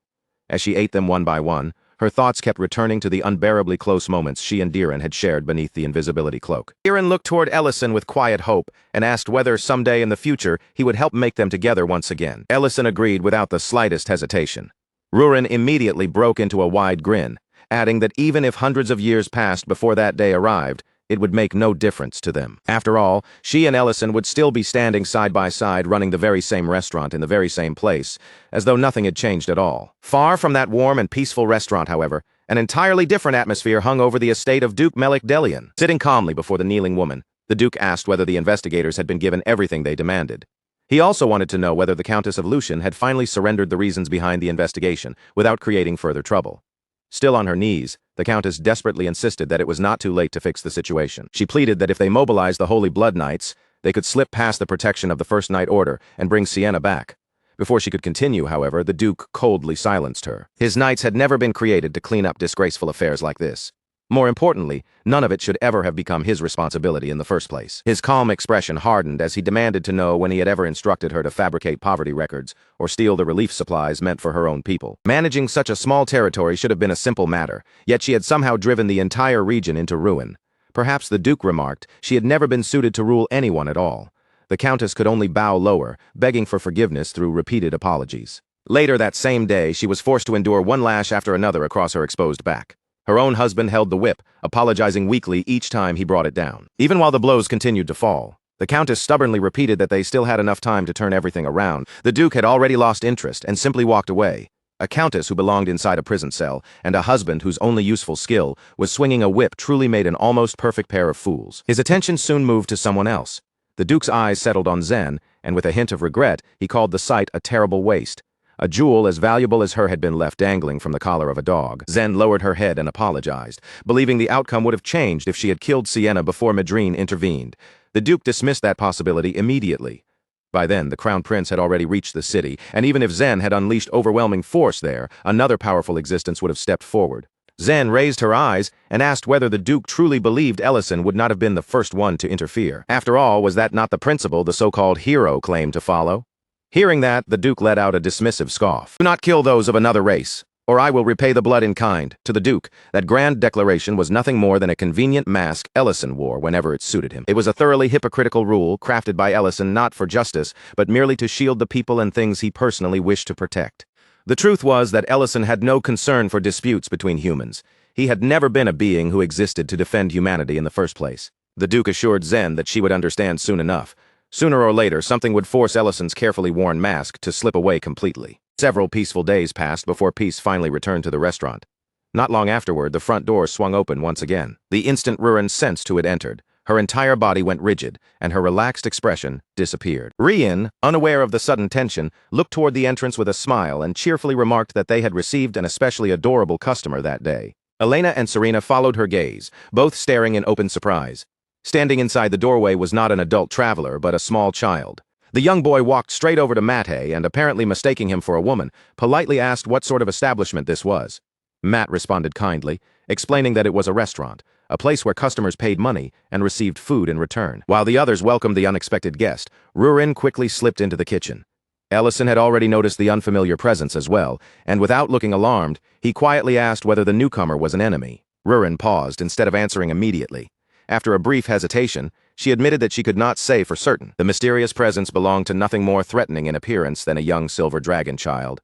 As she ate them one by one, her thoughts kept returning to the unbearably close moments she and Diren had shared beneath the invisibility cloak. Diren looked toward Ellison with quiet hope and asked whether someday in the future he would help make them together once again. Ellison agreed without the slightest hesitation. Rurin immediately broke into a wide grin, adding that even if hundreds of years passed before that day arrived, it would make no difference to them. After all, she and Ellison would still be standing side by side running the very same restaurant in the very same place, as though nothing had changed at all. Far from that warm and peaceful restaurant, however, an entirely different atmosphere hung over the estate of Duke Melik Delian. Sitting calmly before the kneeling woman, the Duke asked whether the investigators had been given everything they demanded. He also wanted to know whether the Countess of Lucian had finally surrendered the reasons behind the investigation without creating further trouble. Still on her knees, the Countess desperately insisted that it was not too late to fix the situation. She pleaded that if they mobilized the Holy Blood Knights, they could slip past the protection of the First Knight Order and bring Sienna back. Before she could continue, however, the Duke coldly silenced her. His knights had never been created to clean up disgraceful affairs like this. More importantly, none of it should ever have become his responsibility in the first place. His calm expression hardened as he demanded to know when he had ever instructed her to fabricate poverty records or steal the relief supplies meant for her own people. Managing such a small territory should have been a simple matter, yet she had somehow driven the entire region into ruin. Perhaps the Duke remarked she had never been suited to rule anyone at all. The Countess could only bow lower, begging for forgiveness through repeated apologies. Later that same day, she was forced to endure one lash after another across her exposed back. Her own husband held the whip, apologizing weakly each time he brought it down. Even while the blows continued to fall, the Countess stubbornly repeated that they still had enough time to turn everything around. The Duke had already lost interest and simply walked away. A countess who belonged inside a prison cell, and a husband whose only useful skill was swinging a whip truly made an almost perfect pair of fools. His attention soon moved to someone else. The Duke's eyes settled on Zen, and with a hint of regret, he called the sight a terrible waste. A jewel as valuable as her had been left dangling from the collar of a dog. Zen lowered her head and apologized, believing the outcome would have changed if she had killed Sienna before Madrine intervened. The Duke dismissed that possibility immediately. By then, the Crown Prince had already reached the city, and even if Zen had unleashed overwhelming force there, another powerful existence would have stepped forward. Zen raised her eyes and asked whether the Duke truly believed Ellison would not have been the first one to interfere. After all, was that not the principle the so-called hero claimed to follow? Hearing that, the Duke let out a dismissive scoff. "Do not kill those of another race, or I will repay the blood in kind." To the Duke, that grand declaration was nothing more than a convenient mask Ellison wore whenever it suited him. It was a thoroughly hypocritical rule crafted by Ellison not for justice, but merely to shield the people and things he personally wished to protect. The truth was that Ellison had no concern for disputes between humans. He had never been a being who existed to defend humanity in the first place. The Duke assured Zen that she would understand soon enough. Sooner or later, something would force Ellison's carefully worn mask to slip away completely. Several peaceful days passed before peace finally returned to the restaurant. Not long afterward, the front door swung open once again. The instant Rurin sensed who had entered, her entire body went rigid, and her relaxed expression disappeared. Rian, unaware of the sudden tension, looked toward the entrance with a smile and cheerfully remarked that they had received an especially adorable customer that day. Elena and Serena followed her gaze, both staring in open surprise. Standing inside the doorway was not an adult traveler, but a small child. The young boy walked straight over to Matt and, apparently mistaking him for a woman, politely asked what sort of establishment this was. Matt responded kindly, explaining that it was a restaurant, a place where customers paid money and received food in return. While the others welcomed the unexpected guest, Rurin quickly slipped into the kitchen. Ellison had already noticed the unfamiliar presence as well, and without looking alarmed, he quietly asked whether the newcomer was an enemy. Rurin paused instead of answering immediately. After a brief hesitation, she admitted that she could not say for certain. The mysterious presence belonged to nothing more threatening in appearance than a young silver dragon child.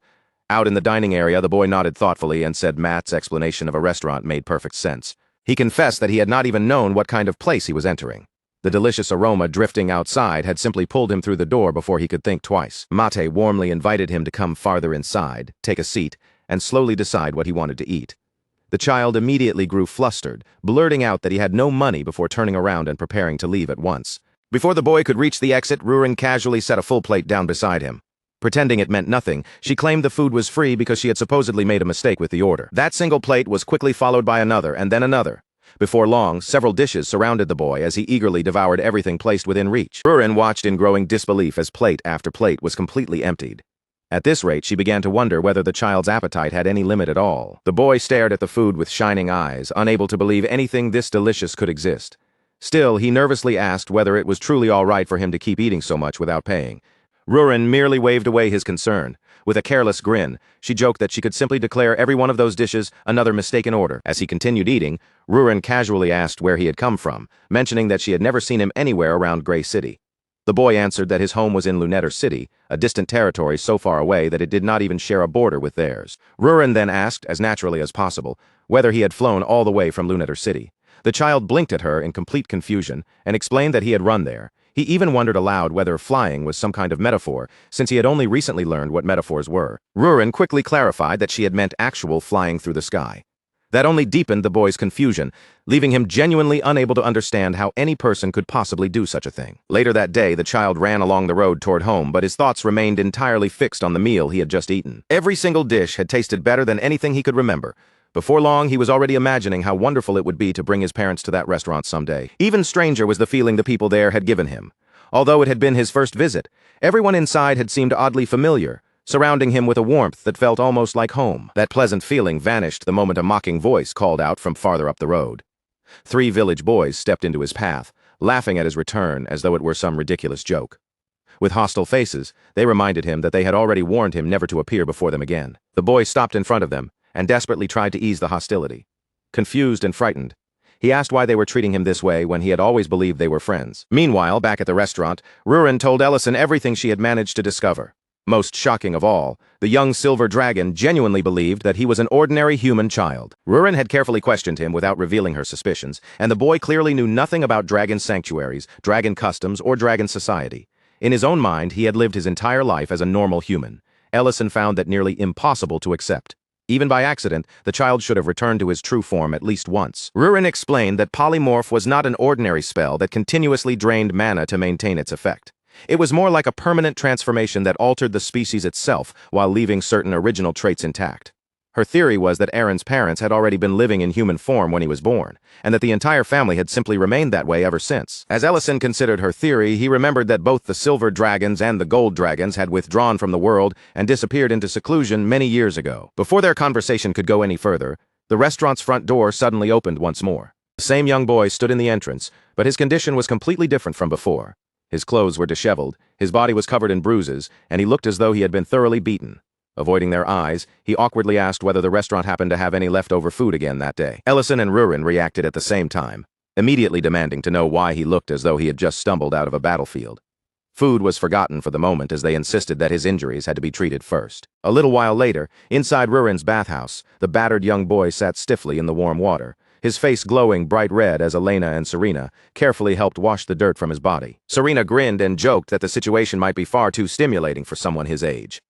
Out in the dining area, the boy nodded thoughtfully and said Matt's explanation of a restaurant made perfect sense. He confessed that he had not even known what kind of place he was entering. The delicious aroma drifting outside had simply pulled him through the door before he could think twice. Mate warmly invited him to come farther inside, take a seat, and slowly decide what he wanted to eat. The child immediately grew flustered, blurting out that he had no money before turning around and preparing to leave at once. Before the boy could reach the exit, Rurin casually set a full plate down beside him. Pretending it meant nothing, she claimed the food was free because she had supposedly made a mistake with the order. That single plate was quickly followed by another, and then another. Before long, several dishes surrounded the boy as he eagerly devoured everything placed within reach. Rurin watched in growing disbelief as plate after plate was completely emptied. At this rate, she began to wonder whether the child's appetite had any limit at all. The boy stared at the food with shining eyes, unable to believe anything this delicious could exist. Still, he nervously asked whether it was truly all right for him to keep eating so much without paying. Rurin merely waved away his concern. With a careless grin, she joked that she could simply declare every one of those dishes another mistaken order. As he continued eating, Rurin casually asked where he had come from, mentioning that she had never seen him anywhere around Gray City. The boy answered that his home was in Lunetter City, a distant territory so far away that it did not even share a border with theirs. Rurin then asked, as naturally as possible, whether he had flown all the way from Lunetter City. The child blinked at her in complete confusion and explained that he had run there. He even wondered aloud whether flying was some kind of metaphor, since he had only recently learned what metaphors were. Rurin quickly clarified that she had meant actual flying through the sky. That only deepened the boy's confusion, leaving him genuinely unable to understand how any person could possibly do such a thing. Later that day, the child ran along the road toward home, but his thoughts remained entirely fixed on the meal he had just eaten. Every single dish had tasted better than anything he could remember. Before long, he was already imagining how wonderful it would be to bring his parents to that restaurant someday. Even stranger was the feeling the people there had given him. Although it had been his first visit, everyone inside had seemed oddly familiar, surrounding him with a warmth that felt almost like home. That pleasant feeling vanished the moment a mocking voice called out from farther up the road. 3 village boys stepped into his path, laughing at his return as though it were some ridiculous joke. With hostile faces, they reminded him that they had already warned him never to appear before them again. The boy stopped in front of them and desperately tried to ease the hostility. Confused and frightened, he asked why they were treating him this way when he had always believed they were friends. Meanwhile, back at the restaurant, Rurin told Ellison everything she had managed to discover. Most shocking of all, the young silver dragon genuinely believed that he was an ordinary human child. Rurin had carefully questioned him without revealing her suspicions, and the boy clearly knew nothing about dragon sanctuaries, dragon customs, or dragon society. In his own mind, he had lived his entire life as a normal human. Ellison found that nearly impossible to accept. Even by accident, the child should have returned to his true form at least once. Rurin explained that polymorph was not an ordinary spell that continuously drained mana to maintain its effect. It was more like a permanent transformation that altered the species itself while leaving certain original traits intact. Her theory was that Aaron's parents had already been living in human form when he was born, and that the entire family had simply remained that way ever since. As Ellison considered her theory, he remembered that both the silver dragons and the gold dragons had withdrawn from the world and disappeared into seclusion many years ago. Before their conversation could go any further, the restaurant's front door suddenly opened once more. The same young boy stood in the entrance, but his condition was completely different from before. His clothes were disheveled, his body was covered in bruises, and he looked as though he had been thoroughly beaten. Avoiding their eyes, he awkwardly asked whether the restaurant happened to have any leftover food again that day. Ellison and Rurin reacted at the same time, immediately demanding to know why he looked as though he had just stumbled out of a battlefield. Food was forgotten for the moment as they insisted that his injuries had to be treated first. A little while later, inside Rurin's bathhouse, the battered young boy sat stiffly in the warm water, his face glowing bright red as Elena and Serena carefully helped wash the dirt from his body. Serena grinned and joked that the situation might be far too stimulating for someone his age.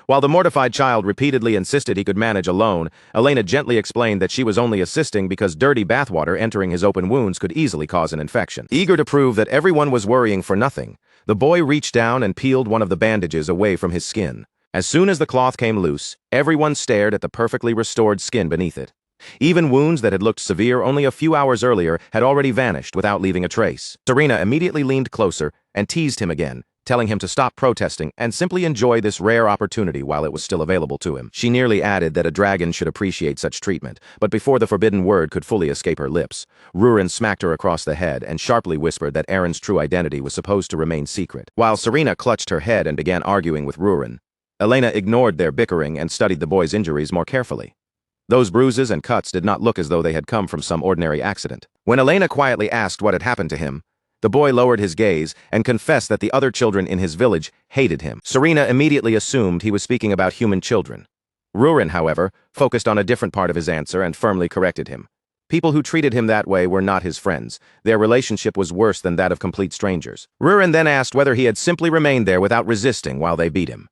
While the mortified child repeatedly insisted he could manage alone, Elena gently explained that she was only assisting because dirty bathwater entering his open wounds could easily cause an infection. Eager to prove that everyone was worrying for nothing, the boy reached down and peeled one of the bandages away from his skin. As soon as the cloth came loose, everyone stared at the perfectly restored skin beneath it. Even wounds that had looked severe only a few hours earlier had already vanished without leaving a trace. Serena immediately leaned closer and teased him again, telling him to stop protesting and simply enjoy this rare opportunity while it was still available to him. She nearly added that a dragon should appreciate such treatment, but before the forbidden word could fully escape her lips, Rurin smacked her across the head and sharply whispered that Aaron's true identity was supposed to remain secret. While Serena clutched her head and began arguing with Rurin, Elena ignored their bickering and studied the boy's injuries more carefully. Those bruises and cuts did not look as though they had come from some ordinary accident. When Elena quietly asked what had happened to him, the boy lowered his gaze and confessed that the other children in his village hated him. Serena immediately assumed he was speaking about human children. Rurin, however, focused on a different part of his answer and firmly corrected him. People who treated him that way were not his friends. Their relationship was worse than that of complete strangers. Rurin then asked whether he had simply remained there without resisting while they beat him.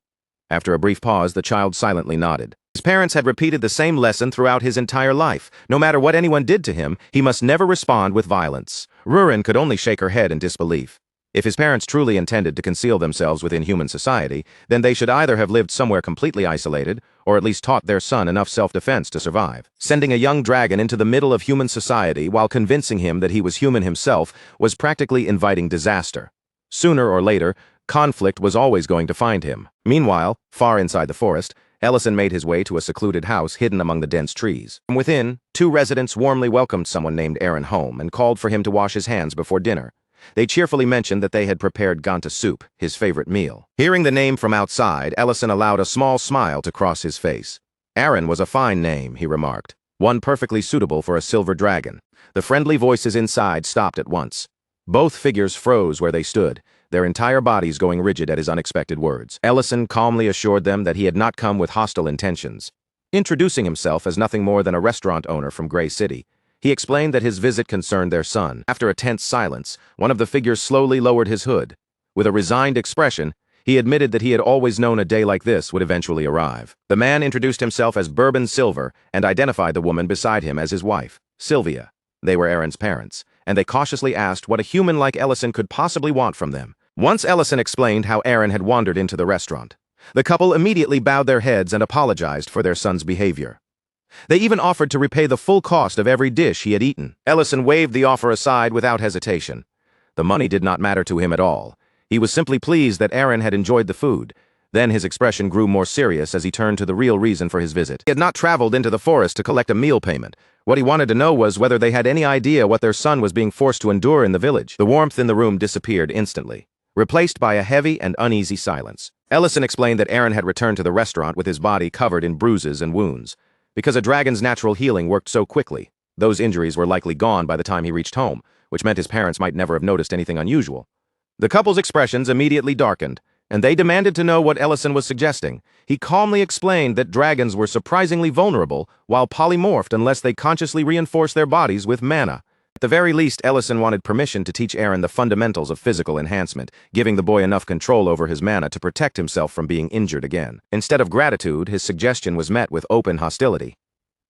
After a brief pause, the child silently nodded. His parents had repeated the same lesson throughout his entire life. No matter what anyone did to him, he must never respond with violence. Rurin could only shake her head in disbelief. If his parents truly intended to conceal themselves within human society, then they should either have lived somewhere completely isolated, or at least taught their son enough self-defense to survive. Sending a young dragon into the middle of human society while convincing him that he was human himself was practically inviting disaster. Sooner or later, Conflict was always going to find him. Meanwhile, far inside the forest, Ellison made his way to a secluded house hidden among the dense trees. From within, two residents warmly welcomed someone named Aaron home and called for him to wash his hands before dinner. They cheerfully mentioned that they had prepared ganta soup, his favorite meal. Hearing the name from outside, Ellison allowed a small smile to cross his face. Aaron was a fine name, he remarked, one perfectly suitable for a silver dragon. The friendly voices inside stopped at once. Both figures froze where they stood, their entire bodies going rigid at his unexpected words. Ellison calmly assured them that he had not come with hostile intentions. Introducing himself as nothing more than a restaurant owner from Gray City, he explained that his visit concerned their son. After a tense silence, one of the figures slowly lowered his hood. With a resigned expression, he admitted that he had always known a day like this would eventually arrive. The man introduced himself as Bourbon Silver and identified the woman beside him as his wife, Sylvia. They were Aaron's parents, and they cautiously asked what a human like Ellison could possibly want from them. Once Ellison explained how Aaron had wandered into the restaurant, the couple immediately bowed their heads and apologized for their son's behavior. They even offered to repay the full cost of every dish he had eaten. Ellison waved the offer aside without hesitation. The money did not matter to him at all. He was simply pleased that Aaron had enjoyed the food. Then his expression grew more serious as he turned to the real reason for his visit. He had not traveled into the forest to collect a meal payment. What he wanted to know was whether they had any idea what their son was being forced to endure in the village. The warmth in the room disappeared instantly, replaced by a heavy and uneasy silence. Ellison explained that Aaron had returned to the restaurant with his body covered in bruises and wounds. Because a dragon's natural healing worked so quickly, those injuries were likely gone by the time he reached home, which meant his parents might never have noticed anything unusual. The couple's expressions immediately darkened, and they demanded to know what Ellison was suggesting. He calmly explained that dragons were surprisingly vulnerable while polymorphed unless they consciously reinforced their bodies with mana. At the very least, Ellison wanted permission to teach Aaron the fundamentals of physical enhancement, giving the boy enough control over his mana to protect himself from being injured again. Instead of gratitude, his suggestion was met with open hostility.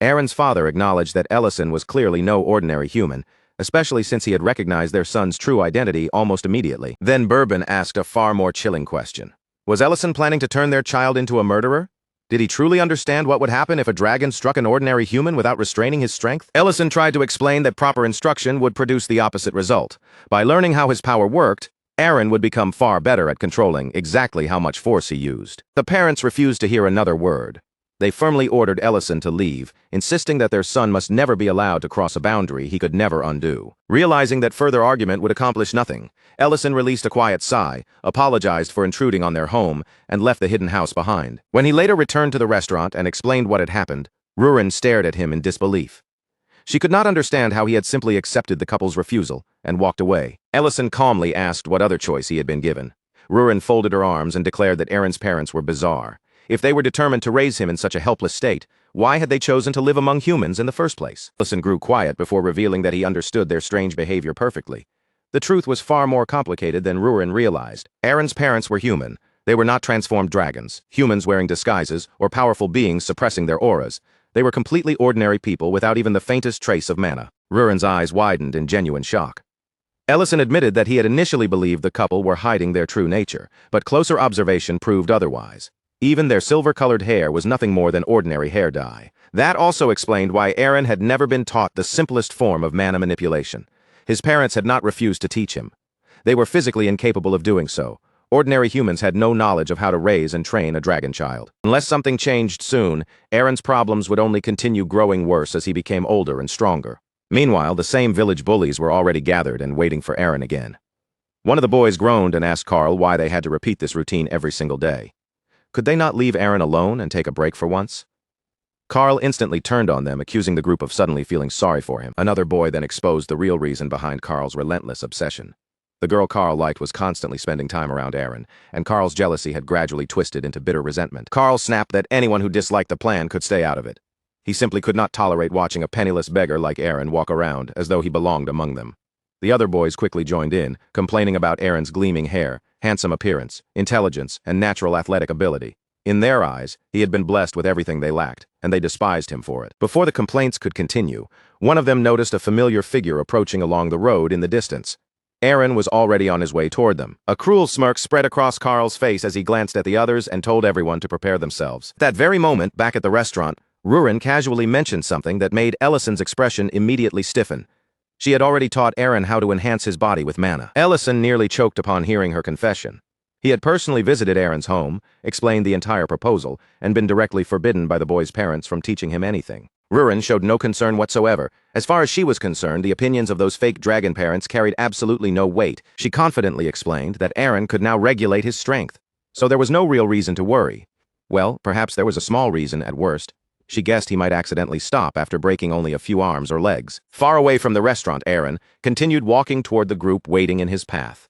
Aaron's father acknowledged that Ellison was clearly no ordinary human, especially since he had recognized their son's true identity almost immediately. Then Bourbon asked a far more chilling question. Was Ellison planning to turn their child into a murderer? Did he truly understand what would happen if a dragon struck an ordinary human without restraining his strength? Ellison tried to explain that proper instruction would produce the opposite result. By learning how his power worked, Aaron would become far better at controlling exactly how much force he used. The parents refused to hear another word. They firmly ordered Ellison to leave, insisting that their son must never be allowed to cross a boundary he could never undo. Realizing that further argument would accomplish nothing, Ellison released a quiet sigh, apologized for intruding on their home, and left the hidden house behind. When he later returned to the restaurant and explained what had happened, Rurin stared at him in disbelief. She could not understand how he had simply accepted the couple's refusal and walked away. Ellison calmly asked what other choice he had been given. Rurin folded her arms and declared that Aaron's parents were bizarre. If they were determined to raise him in such a helpless state, why had they chosen to live among humans in the first place? Ellison grew quiet before revealing that he understood their strange behavior perfectly. The truth was far more complicated than Rurin realized. Aaron's parents were human. They were not transformed dragons, humans wearing disguises, or powerful beings suppressing their auras. They were completely ordinary people without even the faintest trace of mana. Rurin's eyes widened in genuine shock. Ellison admitted that he had initially believed the couple were hiding their true nature, but closer observation proved otherwise. Even their silver-colored hair was nothing more than ordinary hair dye. That also explained why Aaron had never been taught the simplest form of mana manipulation. His parents had not refused to teach him. They were physically incapable of doing so. Ordinary humans had no knowledge of how to raise and train a dragon child. Unless something changed soon, Aaron's problems would only continue growing worse as he became older and stronger. Meanwhile, the same village bullies were already gathered and waiting for Aaron again. One of the boys groaned and asked Carl why they had to repeat this routine every single day. Could they not leave Aaron alone and take a break for once? Carl instantly turned on them, accusing the group of suddenly feeling sorry for him. Another boy then exposed the real reason behind Carl's relentless obsession. The girl Carl liked was constantly spending time around Aaron, and Carl's jealousy had gradually twisted into bitter resentment. Carl snapped that anyone who disliked the plan could stay out of it. He simply could not tolerate watching a penniless beggar like Aaron walk around as though he belonged among them. The other boys quickly joined in, complaining about Aaron's gleaming hair, handsome appearance, intelligence, and natural athletic ability. In their eyes, he had been blessed with everything they lacked, and they despised him for it. Before the complaints could continue, one of them noticed a familiar figure approaching along the road in the distance. Aaron was already on his way toward them. A cruel smirk spread across Carl's face as he glanced at the others and told everyone to prepare themselves. At that very moment, back at the restaurant, Rurin casually mentioned something that made Ellison's expression immediately stiffen. She had already taught Aaron how to enhance his body with mana. Ellison nearly choked upon hearing her confession. He had personally visited Aaron's home, explained the entire proposal, and been directly forbidden by the boy's parents from teaching him anything. Rurin showed no concern whatsoever. As far as she was concerned, the opinions of those fake dragon parents carried absolutely no weight. She confidently explained that Aaron could now regulate his strength, so there was no real reason to worry. Well, perhaps there was a small reason at worst. She guessed he might accidentally stop after breaking only a few arms or legs. Far away from the restaurant, Aaron continued walking toward the group waiting in his path.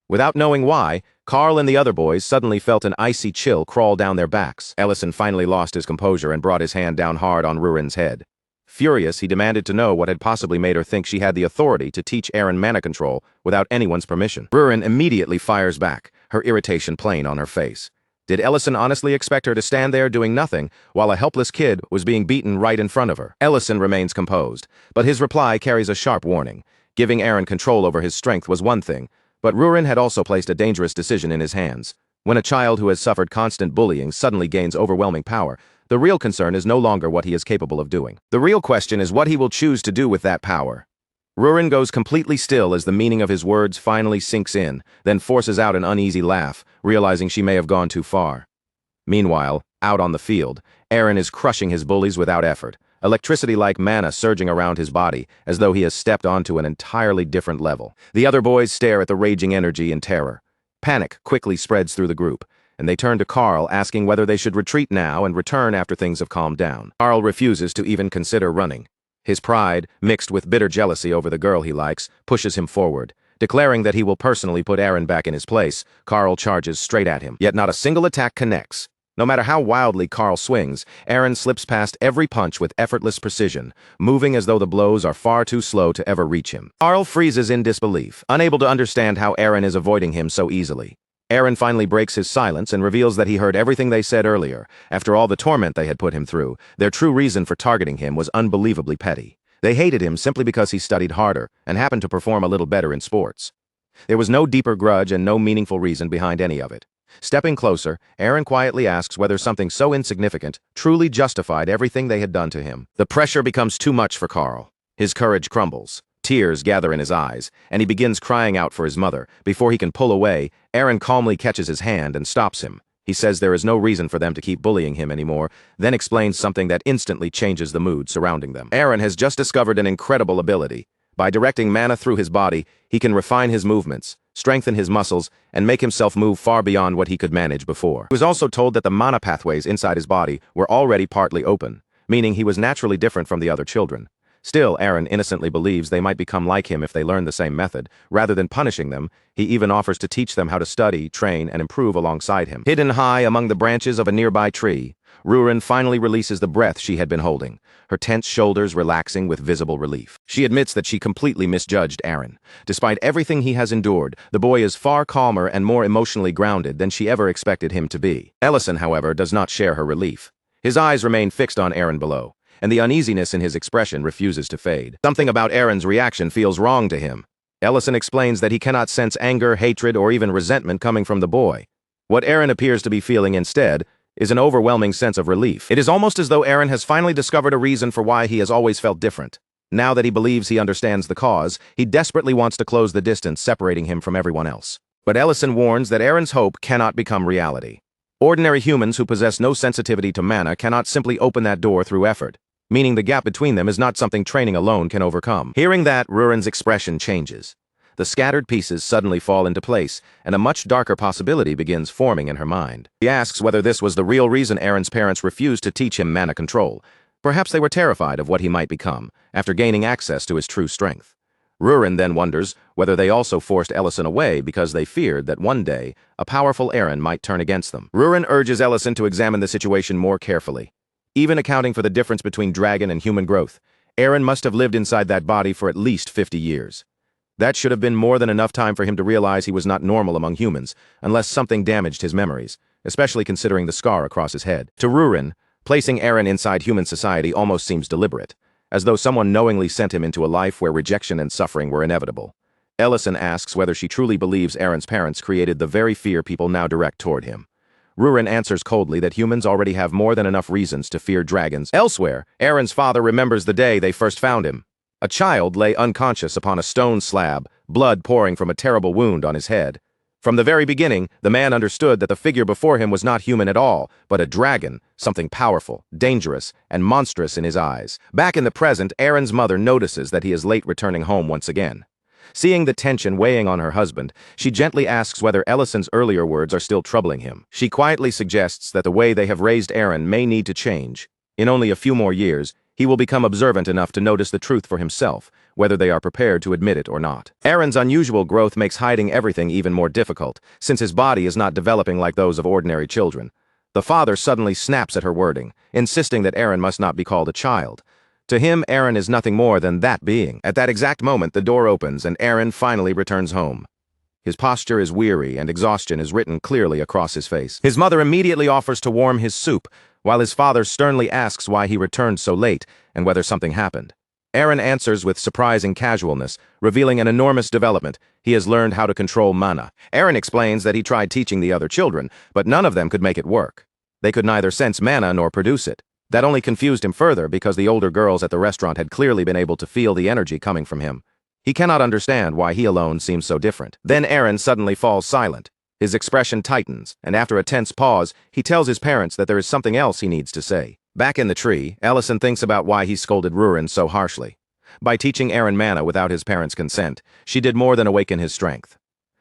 Without knowing why, Carl and the other boys suddenly felt an icy chill crawl down their backs. Ellison finally lost his composure and brought his hand down hard on Rurin's head. Furious, he demanded to know what had possibly made her think she had the authority to teach Aaron mana control without anyone's permission. Rurin immediately fires back, her irritation plain on her face. Did Ellison honestly expect her to stand there doing nothing while a helpless kid was being beaten right in front of her? Ellison remains composed, but his reply carries a sharp warning. Giving Aaron control over his strength was one thing, but Rurin had also placed a dangerous decision in his hands. When a child who has suffered constant bullying suddenly gains overwhelming power, the real concern is no longer what he is capable of doing. The real question is what he will choose to do with that power. Rurin goes completely still as the meaning of his words finally sinks in, then forces out an uneasy laugh, realizing she may have gone too far. Meanwhile, out on the field, Aaron is crushing his bullies without effort, electricity-like mana surging around his body, as though he has stepped onto an entirely different level. The other boys stare at the raging energy in terror. Panic quickly spreads through the group, and they turn to Carl asking whether they should retreat now and return after things have calmed down. Carl refuses to even consider running. His pride, mixed with bitter jealousy over the girl he likes, pushes him forward. Declaring that he will personally put Aaron back in his place, Carl charges straight at him. Yet not a single attack connects. No matter how wildly Carl swings, Aaron slips past every punch with effortless precision, moving as though the blows are far too slow to ever reach him. Carl freezes in disbelief, unable to understand how Aaron is avoiding him so easily. Aaron finally breaks his silence and reveals that he heard everything they said earlier. After all the torment they had put him through, their true reason for targeting him was unbelievably petty. They hated him simply because he studied harder and happened to perform a little better in sports. There was no deeper grudge and no meaningful reason behind any of it. Stepping closer, Aaron quietly asks whether something so insignificant truly justified everything they had done to him. The pressure becomes too much for Carl. His courage crumbles. Tears gather in his eyes, and he begins crying out for his mother. Before he can pull away, Aaron calmly catches his hand and stops him. He says there is no reason for them to keep bullying him anymore, then explains something that instantly changes the mood surrounding them. Aaron has just discovered an incredible ability. By directing mana through his body, he can refine his movements, strengthen his muscles, and make himself move far beyond what he could manage before. He was also told that the mana pathways inside his body were already partly open, meaning he was naturally different from the other children. Still, Aaron innocently believes they might become like him if they learn the same method. Rather than punishing them, he even offers to teach them how to study, train, and improve alongside him. Hidden high among the branches of a nearby tree, Rurin finally releases the breath she had been holding, her tense shoulders relaxing with visible relief. She admits that she completely misjudged Aaron. Despite everything he has endured, the boy is far calmer and more emotionally grounded than she ever expected him to be. Ellison, however, does not share her relief. His eyes remain fixed on Aaron below, and the uneasiness in his expression refuses to fade. Something about Aaron's reaction feels wrong to him. Ellison explains that he cannot sense anger, hatred, or even resentment coming from the boy. What Aaron appears to be feeling instead is an overwhelming sense of relief. It is almost as though Aaron has finally discovered a reason for why he has always felt different. Now that he believes he understands the cause, he desperately wants to close the distance separating him from everyone else. But Ellison warns that Aaron's hope cannot become reality. Ordinary humans who possess no sensitivity to mana cannot simply open that door through effort, meaning the gap between them is not something training alone can overcome. Hearing that, Rurin's expression changes. The scattered pieces suddenly fall into place, and a much darker possibility begins forming in her mind. She asks whether this was the real reason Aaron's parents refused to teach him mana control. Perhaps they were terrified of what he might become, after gaining access to his true strength. Rurin then wonders whether they also forced Ellison away because they feared that one day, a powerful Aaron might turn against them. Rurin urges Ellison to examine the situation more carefully. Even accounting for the difference between dragon and human growth, Aaron must have lived inside that body for at least 50 years. That should have been more than enough time for him to realize he was not normal among humans, unless something damaged his memories, especially considering the scar across his head. To Rurin, placing Aaron inside human society almost seems deliberate, as though someone knowingly sent him into a life where rejection and suffering were inevitable. Ellison asks whether she truly believes Aaron's parents created the very fear people now direct toward him. Rurin answers coldly that humans already have more than enough reasons to fear dragons. Elsewhere, Aaron's father remembers the day they first found him. A child lay unconscious upon a stone slab, blood pouring from a terrible wound on his head. From the very beginning, the man understood that the figure before him was not human at all, but a dragon, something powerful, dangerous, and monstrous in his eyes. Back in the present, Aaron's mother notices that he is late returning home once again. Seeing the tension weighing on her husband, she gently asks whether Ellison's earlier words are still troubling him. She quietly suggests that the way they have raised Aaron may need to change. In only a few more years, he will become observant enough to notice the truth for himself, whether they are prepared to admit it or not. Aaron's unusual growth makes hiding everything even more difficult, since his body is not developing like those of ordinary children. The father suddenly snaps at her wording, insisting that Aaron must not be called a child. To him, Aaron is nothing more than that being. At that exact moment, the door opens and Aaron finally returns home. His posture is weary and exhaustion is written clearly across his face. His mother immediately offers to warm his soup, while his father sternly asks why he returned so late and whether something happened. Aaron answers with surprising casualness, revealing an enormous development. He has learned how to control mana. Aaron explains that he tried teaching the other children, but none of them could make it work. They could neither sense mana nor produce it. That only confused him further because the older girls at the restaurant had clearly been able to feel the energy coming from him. He cannot understand why he alone seems so different. Then Aaron suddenly falls silent. His expression tightens, and after a tense pause, he tells his parents that there is something else he needs to say. Back in the tree, Ellison thinks about why he scolded Rurin so harshly. By teaching Aaron mana without his parents' consent, she did more than awaken his strength.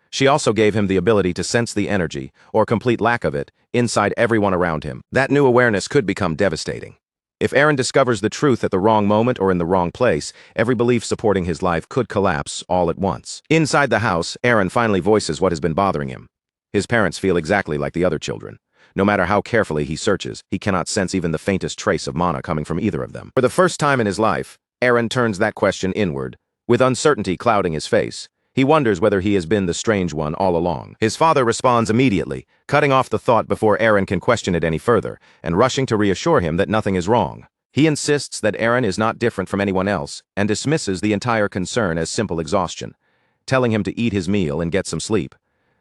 She also gave him the ability to sense the energy, or complete lack of it, inside everyone around him. That new awareness could become devastating. If Aaron discovers the truth at the wrong moment or in the wrong place, every belief supporting his life could collapse all at once. Inside the house, Aaron finally voices what has been bothering him. His parents feel exactly like the other children. No matter how carefully he searches, he cannot sense even the faintest trace of mana coming from either of them. For the first time in his life, Aaron turns that question inward, with uncertainty clouding his face. He wonders whether he has been the strange one all along. His father responds immediately, cutting off the thought before Aaron can question it any further, and rushing to reassure him that nothing is wrong. He insists that Aaron is not different from anyone else, and dismisses the entire concern as simple exhaustion, telling him to eat his meal and get some sleep.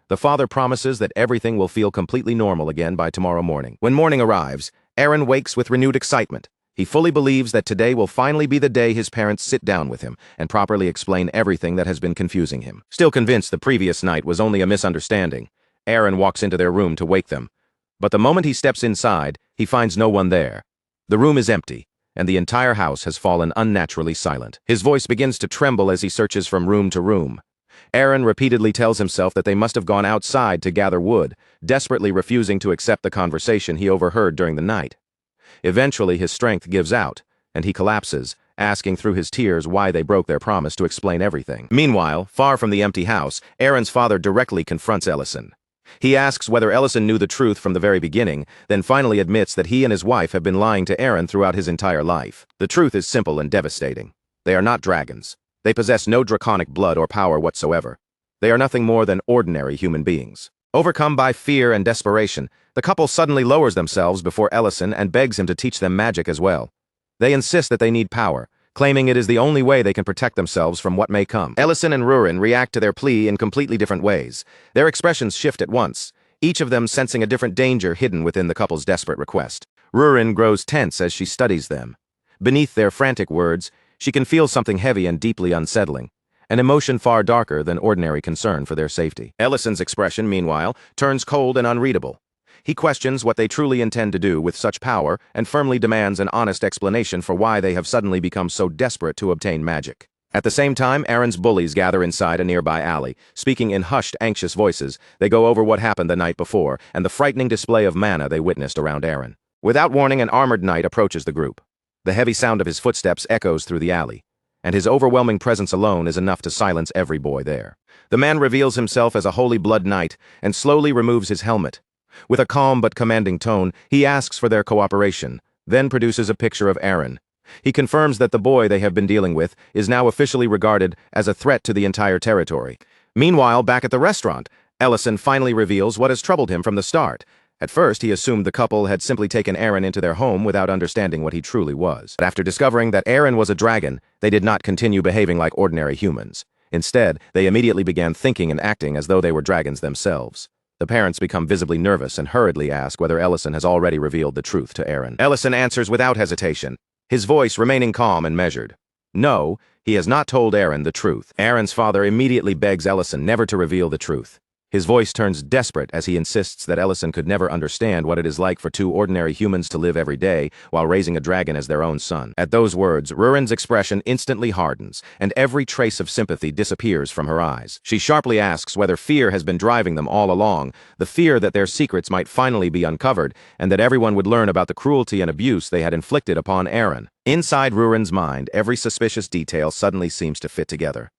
The father promises that everything will feel completely normal again by tomorrow morning. When morning arrives, Aaron wakes with renewed excitement. He fully believes that today will finally be the day his parents sit down with him and properly explain everything that has been confusing him. Still convinced the previous night was only a misunderstanding, Aaron walks into their room to wake them. But the moment he steps inside, he finds no one there. The room is empty, and the entire house has fallen unnaturally silent. His voice begins to tremble as he searches from room to room. Aaron repeatedly tells himself that they must have gone outside to gather wood, desperately refusing to accept the conversation he overheard during the night. Eventually, his strength gives out, and he collapses, asking through his tears why they broke their promise to explain everything. Meanwhile, far from the empty house, Aaron's father directly confronts Ellison. He asks whether Ellison knew the truth from the very beginning, then finally admits that he and his wife have been lying to Aaron throughout his entire life. The truth is simple and devastating. They are not dragons. They possess no draconic blood or power whatsoever. They are nothing more than ordinary human beings. Overcome by fear and desperation, the couple suddenly lowers themselves before Ellison and begs him to teach them magic as well. They insist that they need power, claiming it is the only way they can protect themselves from what may come. Ellison and Rurin react to their plea in completely different ways. Their expressions shift at once, each of them sensing a different danger hidden within the couple's desperate request. Rurin grows tense as she studies them. Beneath their frantic words, she can feel something heavy and deeply unsettling, an emotion far darker than ordinary concern for their safety. Ellison's expression, meanwhile, turns cold and unreadable. He questions what they truly intend to do with such power and firmly demands an honest explanation for why they have suddenly become so desperate to obtain magic. At the same time, Aaron's bullies gather inside a nearby alley. Speaking in hushed, anxious voices, they go over what happened the night before and the frightening display of mana they witnessed around Aaron. Without warning, an armored knight approaches the group. The heavy sound of his footsteps echoes through the alley, and his overwhelming presence alone is enough to silence every boy there. The man reveals himself as a holy blood knight and slowly removes his helmet. With a calm but commanding tone, he asks for their cooperation, then produces a picture of Aaron. He confirms that the boy they have been dealing with is now officially regarded as a threat to the entire territory. Meanwhile, back at the restaurant, Ellison finally reveals what has troubled him from the start. At first, he assumed the couple had simply taken Aaron into their home without understanding what he truly was. But after discovering that Aaron was a dragon, they did not continue behaving like ordinary humans. Instead, they immediately began thinking and acting as though they were dragons themselves. The parents become visibly nervous and hurriedly ask whether Ellison has already revealed the truth to Aaron. Ellison answers without hesitation, his voice remaining calm and measured. No, he has not told Aaron the truth. Aaron's father immediately begs Ellison never to reveal the truth. His voice turns desperate as he insists that Ellison could never understand what it is like for two ordinary humans to live every day while raising a dragon as their own son. At those words, Rurin's expression instantly hardens, and every trace of sympathy disappears from her eyes. She sharply asks whether fear has been driving them all along, the fear that their secrets might finally be uncovered, and that everyone would learn about the cruelty and abuse they had inflicted upon Aaron. Inside Rurin's mind, every suspicious detail suddenly seems to fit together.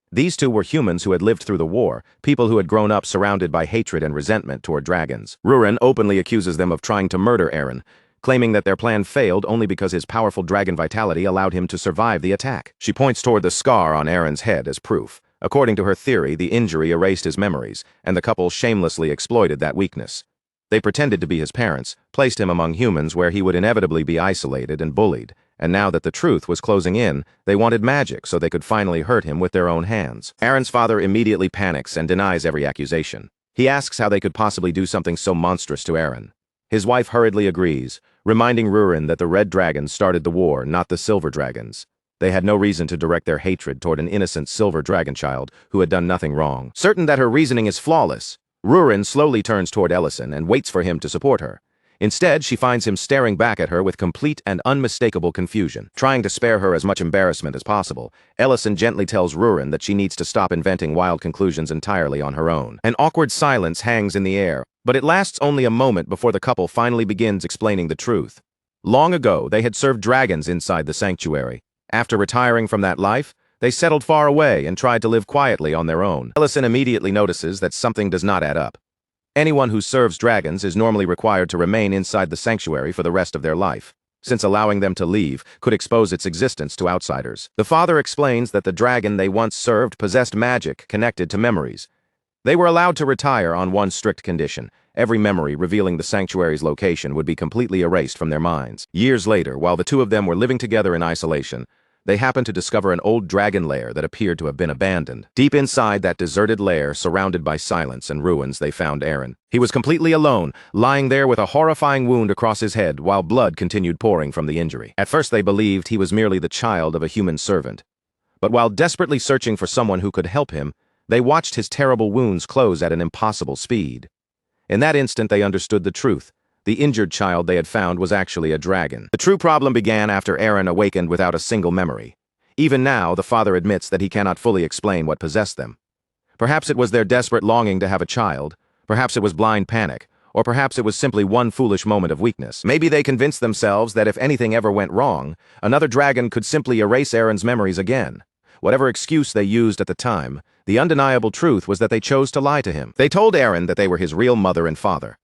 These two were humans who had lived through the war, people who had grown up surrounded by hatred and resentment toward dragons. Rurin openly accuses them of trying to murder Aaron, claiming that their plan failed only because his powerful dragon vitality allowed him to survive the attack. She points toward the scar on Aaron's head as proof. According to her theory, the injury erased his memories, and the couple shamelessly exploited that weakness. They pretended to be his parents, placed him among humans where he would inevitably be isolated and bullied. And now that the truth was closing in, they wanted magic so they could finally hurt him with their own hands. Aaron's father immediately panics and denies every accusation. He asks how they could possibly do something so monstrous to Aaron. His wife hurriedly agrees, reminding Rurin that the red dragons started the war, not the silver dragons. They had no reason to direct their hatred toward an innocent silver dragon child who had done nothing wrong. Certain that her reasoning is flawless, Rurin slowly turns toward Ellison and waits for him to support her. Instead, she finds him staring back at her with complete and unmistakable confusion. Trying to spare her as much embarrassment as possible, Ellison gently tells Rurin that she needs to stop inventing wild conclusions entirely on her own. An awkward silence hangs in the air, but it lasts only a moment before the couple finally begins explaining the truth. Long ago, they had served dragons inside the sanctuary. After retiring from that life, they settled far away and tried to live quietly on their own. Ellison immediately notices that something does not add up. Anyone who serves dragons is normally required to remain inside the sanctuary for the rest of their life, since allowing them to leave could expose its existence to outsiders. The father explains that the dragon they once served possessed magic connected to memories. They were allowed to retire on one strict condition. Every memory revealing the sanctuary's location would be completely erased from their minds. Years later, while the two of them were living together in isolation, they happened to discover an old dragon lair that appeared to have been abandoned. Deep inside that deserted lair, surrounded by silence and ruins, they found Aaron. He was completely alone, lying there with a horrifying wound across his head while blood continued pouring from the injury. At first they believed he was merely the child of a human servant. But while desperately searching for someone who could help him, they watched his terrible wounds close at an impossible speed. In that instant they understood the truth. The injured child they had found was actually a dragon. The true problem began after Aaron awakened without a single memory. Even now, the father admits that he cannot fully explain what possessed them. Perhaps it was their desperate longing to have a child, perhaps it was blind panic, or perhaps it was simply one foolish moment of weakness. Maybe they convinced themselves that if anything ever went wrong, another dragon could simply erase Aaron's memories again. Whatever excuse they used at the time, the undeniable truth was that they chose to lie to him. They told Aaron that they were his real mother and father.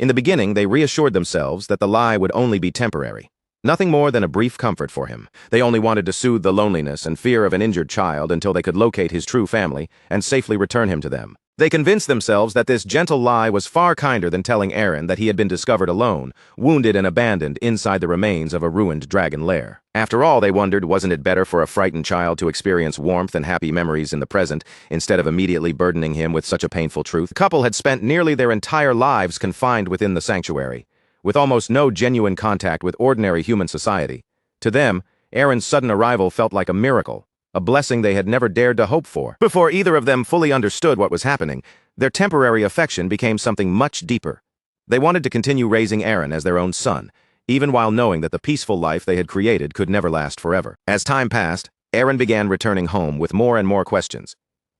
In the beginning, they reassured themselves that the lie would only be temporary. Nothing more than a brief comfort for him. They only wanted to soothe the loneliness and fear of an injured child until they could locate his true family and safely return him to them. They convinced themselves that this gentle lie was far kinder than telling Aaron that he had been discovered alone, wounded and abandoned inside the remains of a ruined dragon lair. After all, they wondered, wasn't it better for a frightened child to experience warmth and happy memories in the present, instead of immediately burdening him with such a painful truth? The couple had spent nearly their entire lives confined within the sanctuary, with almost no genuine contact with ordinary human society. To them, Aaron's sudden arrival felt like a miracle, a blessing they had never dared to hope for. Before either of them fully understood what was happening, their temporary affection became something much deeper. They wanted to continue raising Aaron as their own son, even while knowing that the peaceful life they had created could never last forever. As time passed, Aaron began returning home with more and more questions.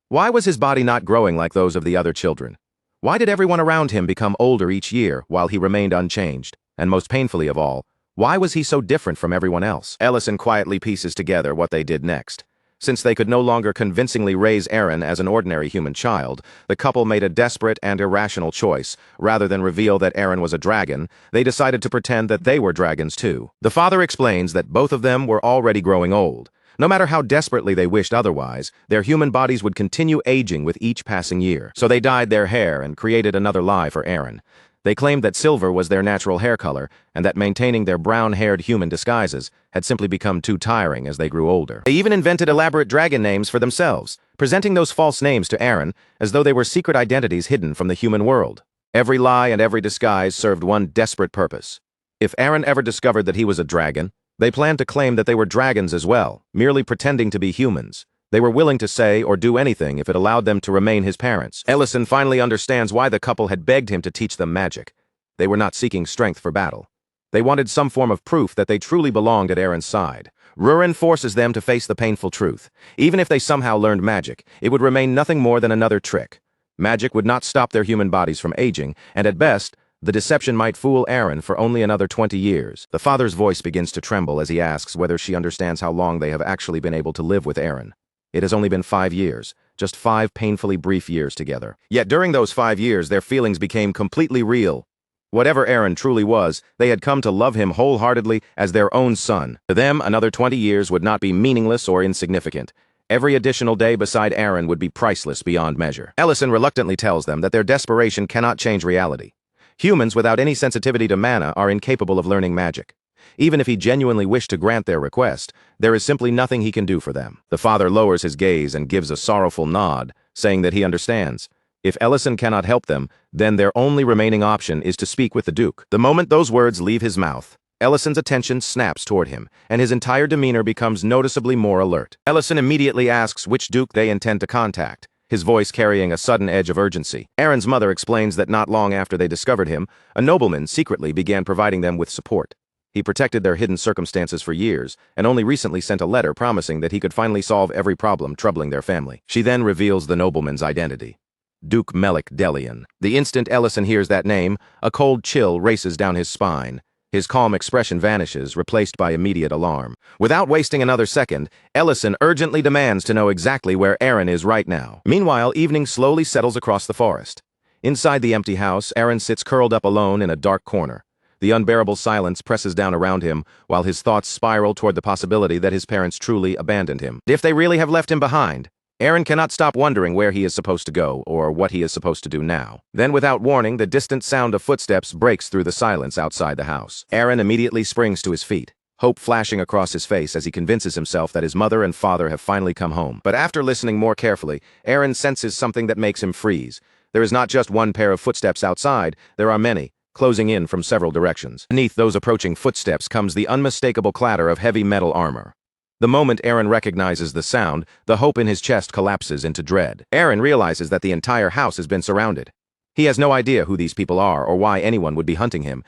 Why was his body not growing like those of the other children? Why did everyone around him become older each year while he remained unchanged? And most painfully of all, why was he so different from everyone else? Ellison quietly pieces together what they did next. Since they could no longer convincingly raise Aaron as an ordinary human child, the couple made a desperate and irrational choice. Rather than reveal that Aaron was a dragon, they decided to pretend that they were dragons too. The father explains that both of them were already growing old. No matter how desperately they wished otherwise, their human bodies would continue aging with each passing year. So they dyed their hair and created another lie for Aaron. They claimed that silver was their natural hair color, and that maintaining their brown-haired human disguises had simply become too tiring as they grew older. They even invented elaborate dragon names for themselves, presenting those false names to Aaron as though they were secret identities hidden from the human world. Every lie and every disguise served one desperate purpose. If Aaron ever discovered that he was a dragon, they planned to claim that they were dragons as well, merely pretending to be humans. They were willing to say or do anything if it allowed them to remain his parents. Ellison finally understands why the couple had begged him to teach them magic. They were not seeking strength for battle. They wanted some form of proof that they truly belonged at Aaron's side. Rurin forces them to face the painful truth. Even if they somehow learned magic, it would remain nothing more than another trick. Magic would not stop their human bodies from aging, and at best, the deception might fool Aaron for only another 20 years. The father's voice begins to tremble as he asks whether she understands how long they have actually been able to live with Aaron. It has only been 5 years, just 5 painfully brief years together. Yet during those 5 years, their feelings became completely real. Whatever Aaron truly was, they had come to love him wholeheartedly as their own son. To them, another 20 years would not be meaningless or insignificant. Every additional day beside Aaron would be priceless beyond measure. Ellison reluctantly tells them that their desperation cannot change reality. Humans without any sensitivity to mana are incapable of learning magic. Even if he genuinely wished to grant their request, there is simply nothing he can do for them. The father lowers his gaze and gives a sorrowful nod, saying that he understands. If Ellison cannot help them, then their only remaining option is to speak with the Duke. The moment those words leave his mouth, Ellison's attention snaps toward him, and his entire demeanor becomes noticeably more alert. Ellison immediately asks which Duke they intend to contact, his voice carrying a sudden edge of urgency. Aaron's mother explains that not long after they discovered him, a nobleman secretly began providing them with support. He protected their hidden circumstances for years, and only recently sent a letter promising that he could finally solve every problem troubling their family. She then reveals the nobleman's identity. Duke Delian. The instant Ellison hears that name, a cold chill races down his spine. His calm expression vanishes, replaced by immediate alarm. Without wasting another second, Ellison urgently demands to know exactly where Aaron is right now. Meanwhile, evening slowly settles across the forest. Inside the empty house, Aaron sits curled up alone in a dark corner. The unbearable silence presses down around him, while his thoughts spiral toward the possibility that his parents truly abandoned him. If they really have left him behind, Aaron cannot stop wondering where he is supposed to go, or what he is supposed to do now. Then, without warning, the distant sound of footsteps breaks through the silence outside the house. Aaron immediately springs to his feet, hope flashing across his face as he convinces himself that his mother and father have finally come home. But after listening more carefully, Aaron senses something that makes him freeze. There is not just one pair of footsteps outside, there are many, closing in from several directions. Beneath those approaching footsteps comes the unmistakable clatter of heavy metal armor. The moment Aaron recognizes the sound, the hope in his chest collapses into dread. Aaron realizes that the entire house has been surrounded. He has no idea who these people are or why anyone would be hunting him,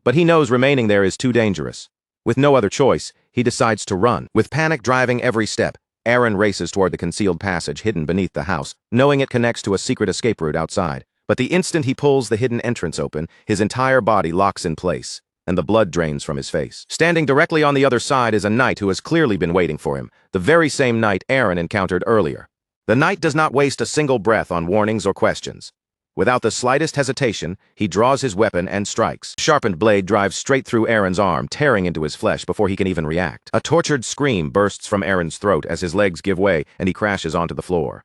but he knows remaining there is too dangerous. With no other choice, he decides to run. With panic driving every step, Aaron races toward the concealed passage hidden beneath the house, knowing it connects to a secret escape route outside. But the instant he pulls the hidden entrance open, his entire body locks in place, and the blood drains from his face. Standing directly on the other side is a knight who has clearly been waiting for him, the very same knight Aaron encountered earlier. The knight does not waste a single breath on warnings or questions. Without the slightest hesitation, he draws his weapon and strikes. Sharpened blade drives straight through Aaron's arm, tearing into his flesh before he can even react. A tortured scream bursts from Aaron's throat as his legs give way and he crashes onto the floor.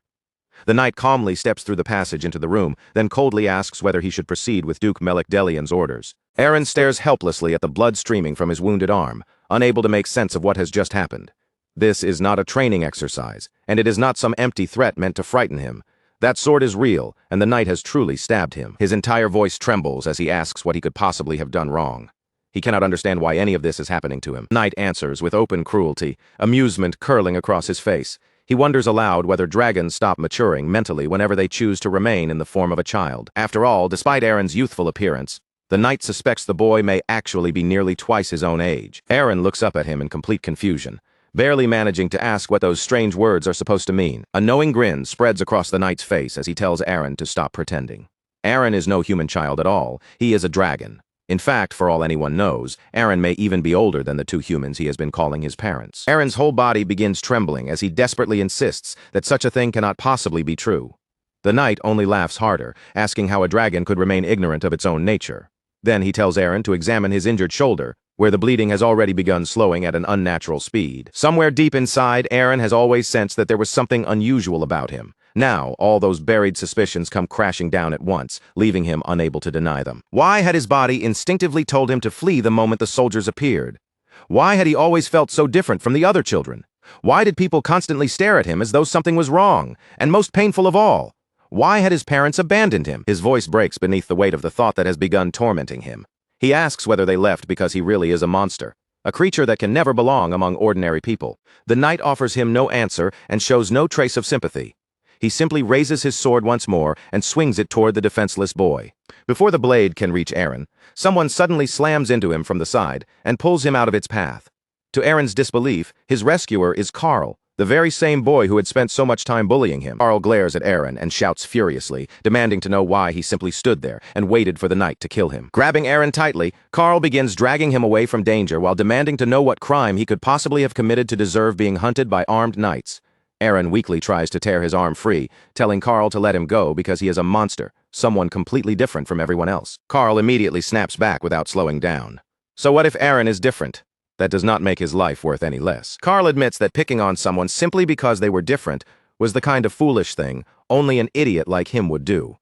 The knight calmly steps through the passage into the room, then coldly asks whether he should proceed with Duke Delian's orders. Aaron stares helplessly at the blood streaming from his wounded arm, unable to make sense of what has just happened. This is not a training exercise, and it is not some empty threat meant to frighten him. That sword is real, and the knight has truly stabbed him. His entire voice trembles as he asks what he could possibly have done wrong. He cannot understand why any of this is happening to him. The knight answers with open cruelty, amusement curling across his face. He wonders aloud whether dragons stop maturing mentally whenever they choose to remain in the form of a child. After all, despite Aaron's youthful appearance, the knight suspects the boy may actually be nearly twice his own age. Aaron looks up at him in complete confusion, barely managing to ask what those strange words are supposed to mean. A knowing grin spreads across the knight's face as he tells Aaron to stop pretending. Aaron is no human child at all. He is a dragon. In fact, for all anyone knows, Aaron may even be older than the two humans he has been calling his parents. Aaron's whole body begins trembling as he desperately insists that such a thing cannot possibly be true. The knight only laughs harder, asking how a dragon could remain ignorant of its own nature. Then he tells Aaron to examine his injured shoulder, where the bleeding has already begun slowing at an unnatural speed. Somewhere deep inside, Aaron has always sensed that there was something unusual about him. Now, all those buried suspicions come crashing down at once, leaving him unable to deny them. Why had his body instinctively told him to flee the moment the soldiers appeared? Why had he always felt so different from the other children? Why did people constantly stare at him as though something was wrong? And most painful of all, why had his parents abandoned him? His voice breaks beneath the weight of the thought that has begun tormenting him. He asks whether they left because he really is a monster a creature that can never belong among ordinary people. The knight offers him no answer and shows no trace of sympathy. He simply raises his sword once more and swings it toward the defenseless boy. Before the blade can reach Eren, someone suddenly slams into him from the side and pulls him out of its path. To Eren's disbelief, his rescuer is Carl, the very same boy who had spent so much time bullying him. Carl glares at Eren and shouts furiously, demanding to know why he simply stood there and waited for the knight to kill him. Grabbing Eren tightly, Carl begins dragging him away from danger while demanding to know what crime he could possibly have committed to deserve being hunted by armed knights. Eren weakly tries to tear his arm free, telling Carl to let him go because he is a monster, someone completely different from everyone else. Carl immediately snaps back without slowing down. So what if Eren is different? That does not make his life worth any less. Carl admits that picking on someone simply because they were different was the kind of foolish thing only an idiot like him would do.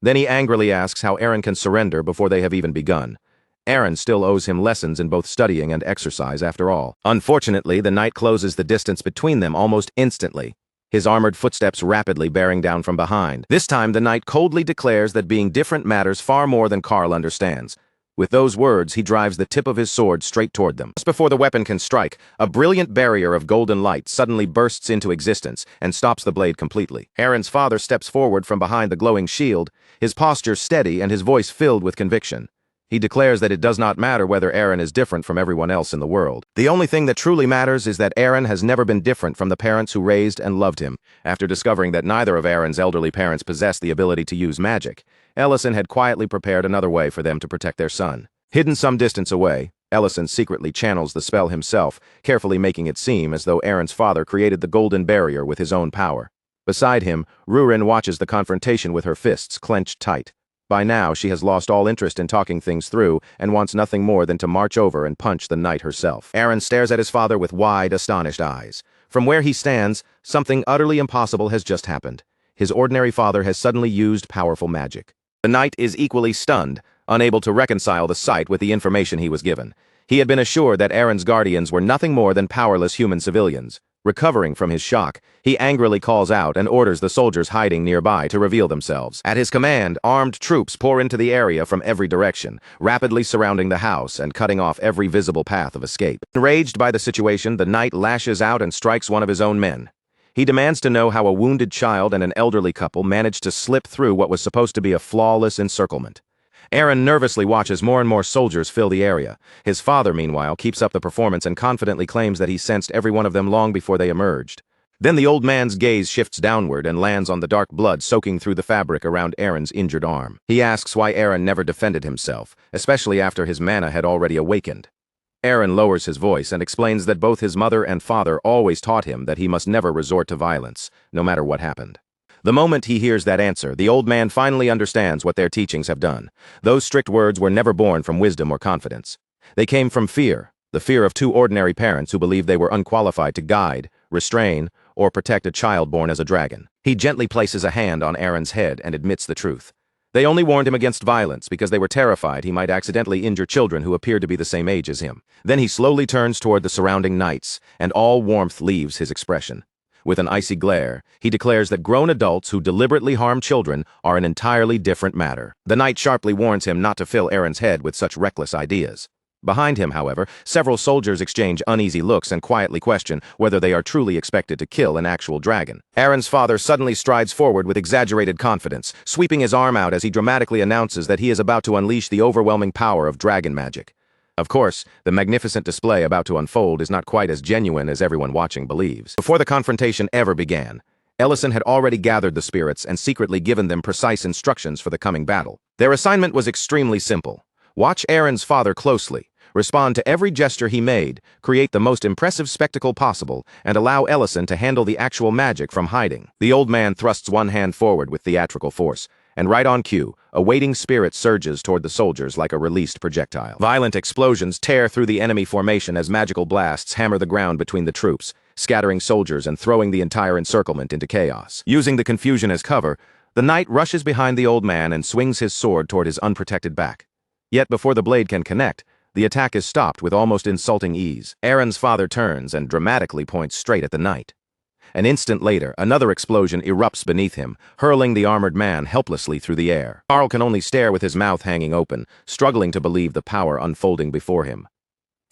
Then he angrily asks how Eren can surrender before they have even begun. Eren still owes him lessons in both studying and exercise after all. Unfortunately, the knight closes the distance between them almost instantly, his armored footsteps rapidly bearing down from behind. This time, the knight coldly declares that being different matters far more than Carl understands. With those words, he drives the tip of his sword straight toward them. Just before the weapon can strike, a brilliant barrier of golden light suddenly bursts into existence and stops the blade completely. Eren's father steps forward from behind the glowing shield, his posture steady and his voice filled with conviction. He declares that it does not matter whether Eren is different from everyone else in the world. The only thing that truly matters is that Eren has never been different from the parents who raised and loved him. After discovering that neither of Eren's elderly parents possessed the ability to use magic, Ellison had quietly prepared another way for them to protect their son. Hidden some distance away, Ellison secretly channels the spell himself, carefully making it seem as though Eren's father created the golden barrier with his own power. Beside him, Rurin watches the confrontation with her fists clenched tight. By now, she has lost all interest in talking things through and wants nothing more than to march over and punch the knight herself. Eren stares at his father with wide, astonished eyes. From where he stands, something utterly impossible has just happened. His ordinary father has suddenly used powerful magic. The knight is equally stunned, unable to reconcile the sight with the information he was given. He had been assured that Eren's guardians were nothing more than powerless human civilians. Recovering from his shock, he angrily calls out and orders the soldiers hiding nearby to reveal themselves. At his command, armed troops pour into the area from every direction, rapidly surrounding the house and cutting off every visible path of escape. Enraged by the situation, the knight lashes out and strikes one of his own men. He demands to know how a wounded child and an elderly couple managed to slip through what was supposed to be a flawless encirclement. Eren nervously watches more and more soldiers fill the area. His father, meanwhile, keeps up the performance and confidently claims that he sensed every one of them long before they emerged. Then the old man's gaze shifts downward and lands on the dark blood soaking through the fabric around Eren's injured arm. He asks why Eren never defended himself, especially after his mana had already awakened. Eren lowers his voice and explains that both his mother and father always taught him that he must never resort to violence, no matter what happened. The moment he hears that answer, the old man finally understands what their teachings have done. Those strict words were never born from wisdom or confidence. They came from fear, the fear of two ordinary parents who believed they were unqualified to guide, restrain, or protect a child born as a dragon. He gently places a hand on Eren's head and admits the truth. They only warned him against violence because they were terrified he might accidentally injure children who appeared to be the same age as him. Then he slowly turns toward the surrounding knights, and all warmth leaves his expression. With an icy glare, he declares that grown adults who deliberately harm children are an entirely different matter. The knight sharply warns him not to fill Eren's head with such reckless ideas. Behind him, however, several soldiers exchange uneasy looks and quietly question whether they are truly expected to kill an actual dragon. Eren's father suddenly strides forward with exaggerated confidence, sweeping his arm out as he dramatically announces that he is about to unleash the overwhelming power of dragon magic. Of course, the magnificent display about to unfold is not quite as genuine as everyone watching believes. Before the confrontation ever began, Ellison had already gathered the spirits and secretly given them precise instructions for the coming battle. Their assignment was extremely simple. Watch Eren's father closely, respond to every gesture he made, create the most impressive spectacle possible, and allow Ellison to handle the actual magic from hiding. The old man thrusts one hand forward with theatrical force, and right on cue, a waiting spirit surges toward the soldiers like a released projectile. Violent explosions tear through the enemy formation as magical blasts hammer the ground between the troops, scattering soldiers and throwing the entire encirclement into chaos. Using the confusion as cover, the knight rushes behind the old man and swings his sword toward his unprotected back. Yet before the blade can connect, the attack is stopped with almost insulting ease. Eren's father turns and dramatically points straight at the knight. An instant later, another explosion erupts beneath him, hurling the armored man helplessly through the air. Carl can only stare with his mouth hanging open, struggling to believe the power unfolding before him.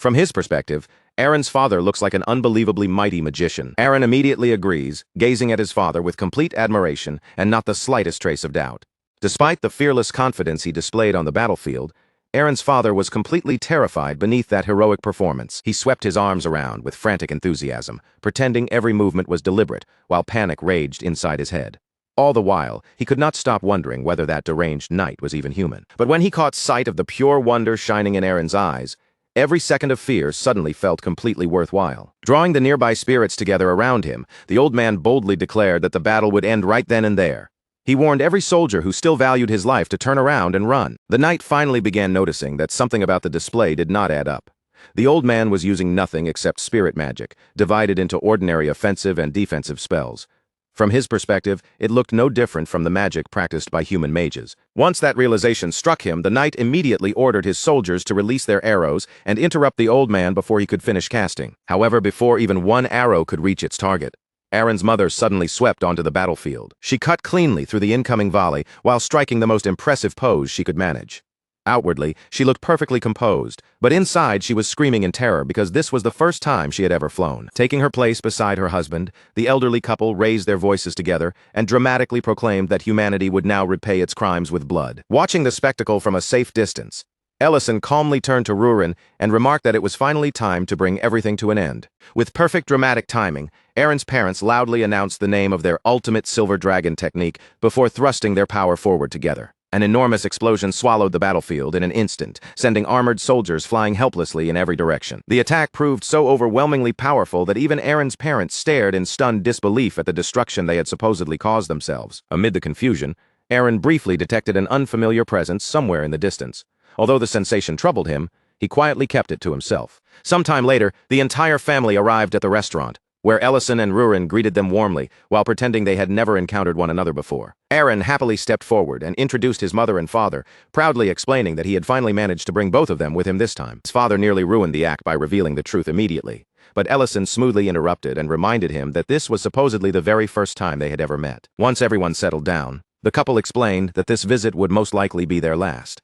From his perspective, Aaron's father looks like an unbelievably mighty magician. Aaron immediately agrees, gazing at his father with complete admiration and not the slightest trace of doubt. Despite the fearless confidence he displayed on the battlefield, Aaron's father was completely terrified beneath that heroic performance. He swept his arms around with frantic enthusiasm, pretending every movement was deliberate, while panic raged inside his head. All the while, he could not stop wondering whether that deranged knight was even human. But when he caught sight of the pure wonder shining in Aaron's eyes, every second of fear suddenly felt completely worthwhile. Drawing the nearby spirits together around him, the old man boldly declared that the battle would end right then and there. He warned every soldier who still valued his life to turn around and run. The knight finally began noticing that something about the display did not add up. The old man was using nothing except spirit magic, divided into ordinary offensive and defensive spells. From his perspective, it looked no different from the magic practiced by human mages. Once that realization struck him, the knight immediately ordered his soldiers to release their arrows and interrupt the old man before he could finish casting. However, before even one arrow could reach its target, Aaron's mother suddenly swept onto the battlefield. She cut cleanly through the incoming volley while striking the most impressive pose she could manage. Outwardly, she looked perfectly composed, but inside she was screaming in terror because this was the first time she had ever flown. Taking her place beside her husband, the elderly couple raised their voices together and dramatically proclaimed that humanity would now repay its crimes with blood. Watching the spectacle from a safe distance, Ellison calmly turned to Rurin and remarked that it was finally time to bring everything to an end. With perfect dramatic timing, Aaron's parents loudly announced the name of their ultimate silver dragon technique before thrusting their power forward together. An enormous explosion swallowed the battlefield in an instant, sending armored soldiers flying helplessly in every direction. The attack proved so overwhelmingly powerful that even Aaron's parents stared in stunned disbelief at the destruction they had supposedly caused themselves. Amid the confusion, Aaron briefly detected an unfamiliar presence somewhere in the distance. Although the sensation troubled him, he quietly kept it to himself. Sometime later, the entire family arrived at the restaurant, where Ellison and Rurin greeted them warmly, while pretending they had never encountered one another before. Aaron happily stepped forward and introduced his mother and father, proudly explaining that he had finally managed to bring both of them with him this time. His father nearly ruined the act by revealing the truth immediately, but Ellison smoothly interrupted and reminded him that this was supposedly the very first time they had ever met. Once everyone settled down, the couple explained that this visit would most likely be their last.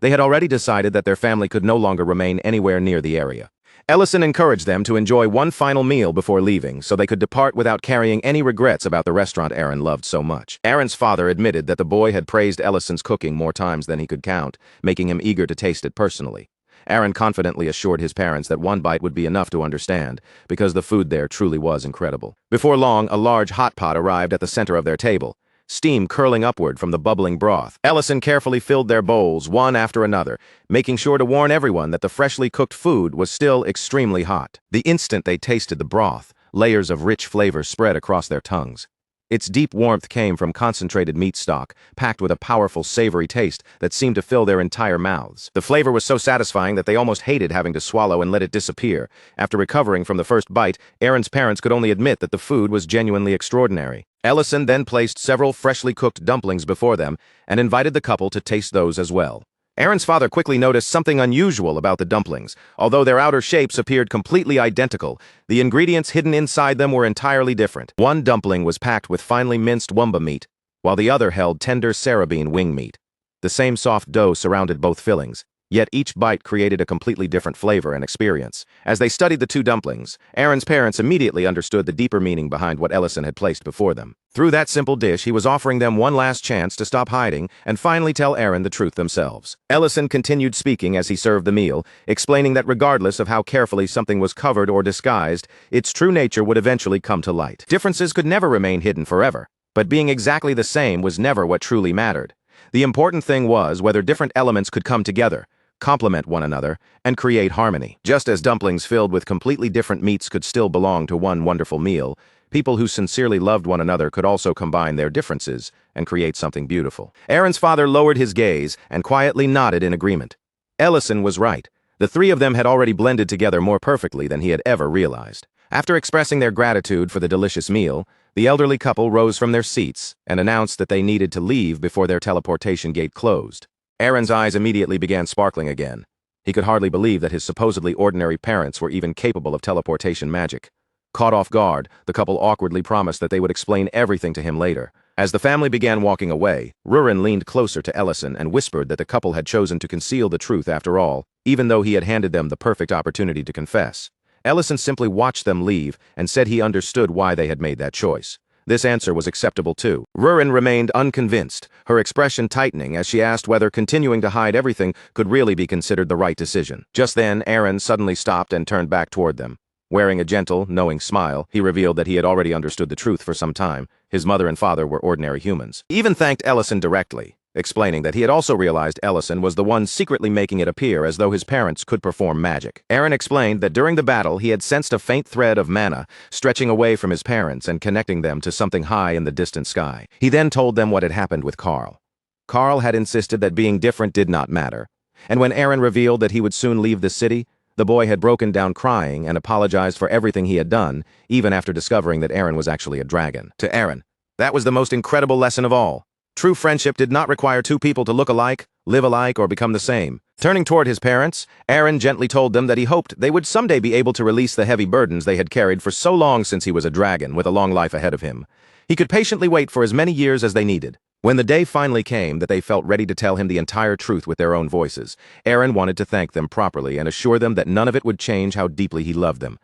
They had already decided that their family could no longer remain anywhere near the area. Ellison encouraged them to enjoy one final meal before leaving so they could depart without carrying any regrets about the restaurant Aaron loved so much. Aaron's father admitted that the boy had praised Ellison's cooking more times than he could count, making him eager to taste it personally. Aaron confidently assured his parents that one bite would be enough to understand, because the food there truly was incredible. Before long, a large hot pot arrived at the center of their table, steam curling upward from the bubbling broth. Ellison carefully filled their bowls, one after another, making sure to warn everyone that the freshly cooked food was still extremely hot. The instant they tasted the broth, layers of rich flavor spread across their tongues. Its deep warmth came from concentrated meat stock, packed with a powerful savory taste that seemed to fill their entire mouths. The flavor was so satisfying that they almost hated having to swallow and let it disappear. After recovering from the first bite, Aaron's parents could only admit that the food was genuinely extraordinary. Ellison then placed several freshly cooked dumplings before them and invited the couple to taste those as well. Aaron's father quickly noticed something unusual about the dumplings. Although their outer shapes appeared completely identical, the ingredients hidden inside them were entirely different. One dumpling was packed with finely minced wumba meat, while the other held tender sarabine wing meat. The same soft dough surrounded both fillings, yet each bite created a completely different flavor and experience. As they studied the two dumplings, Aaron's parents immediately understood the deeper meaning behind what Ellison had placed before them. Through that simple dish, he was offering them one last chance to stop hiding and finally tell Aaron the truth themselves. Ellison continued speaking as he served the meal, explaining that regardless of how carefully something was covered or disguised, its true nature would eventually come to light. Differences could never remain hidden forever, but being exactly the same was never what truly mattered. The important thing was whether different elements could come together, complement one another, and create harmony. Just as dumplings filled with completely different meats could still belong to one wonderful meal, people who sincerely loved one another could also combine their differences and create something beautiful. Aaron's father lowered his gaze and quietly nodded in agreement. Ellison was right. The three of them had already blended together more perfectly than he had ever realized. After expressing their gratitude for the delicious meal, the elderly couple rose from their seats and announced that they needed to leave before their teleportation gate closed. Aaron's eyes immediately began sparkling again. He could hardly believe that his supposedly ordinary parents were even capable of teleportation magic. Caught off guard, the couple awkwardly promised that they would explain everything to him later. As the family began walking away, Rurin leaned closer to Ellison and whispered that the couple had chosen to conceal the truth after all, even though he had handed them the perfect opportunity to confess. Ellison simply watched them leave and said he understood why they had made that choice. This answer was acceptable too. Rurin remained unconvinced, her expression tightening as she asked whether continuing to hide everything could really be considered the right decision. Just then, Aaron suddenly stopped and turned back toward them. Wearing a gentle, knowing smile, he revealed that he had already understood the truth for some time. His mother and father were ordinary humans. He even thanked Ellison directly, explaining that he had also realized Ellison was the one secretly making it appear as though his parents could perform magic. Aaron explained that during the battle he had sensed a faint thread of mana stretching away from his parents and connecting them to something high in the distant sky. He then told them what had happened with Carl. Carl had insisted that being different did not matter, and when Aaron revealed that he would soon leave the city, the boy had broken down crying and apologized for everything he had done, even after discovering that Aaron was actually a dragon. To Aaron, that was the most incredible lesson of all. True friendship did not require two people to look alike, live alike, or become the same. Turning toward his parents, Aaron gently told them that he hoped they would someday be able to release the heavy burdens they had carried for so long since he was a dragon with a long life ahead of him. He could patiently wait for as many years as they needed. When the day finally came that they felt ready to tell him the entire truth with their own voices, Aaron wanted to thank them properly and assure them that none of it would change how deeply he loved them.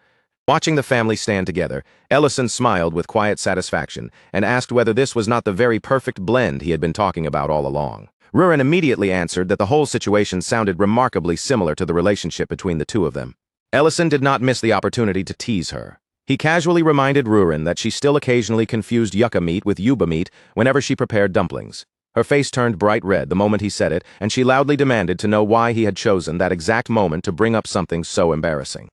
Watching the family stand together, Ellison smiled with quiet satisfaction and asked whether this was not the very perfect blend he had been talking about all along. Rurin immediately answered that the whole situation sounded remarkably similar to the relationship between the two of them. Ellison did not miss the opportunity to tease her. He casually reminded Rurin that she still occasionally confused yucca meat with yuba meat whenever she prepared dumplings. Her face turned bright red the moment he said it, and she loudly demanded to know why he had chosen that exact moment to bring up something so embarrassing.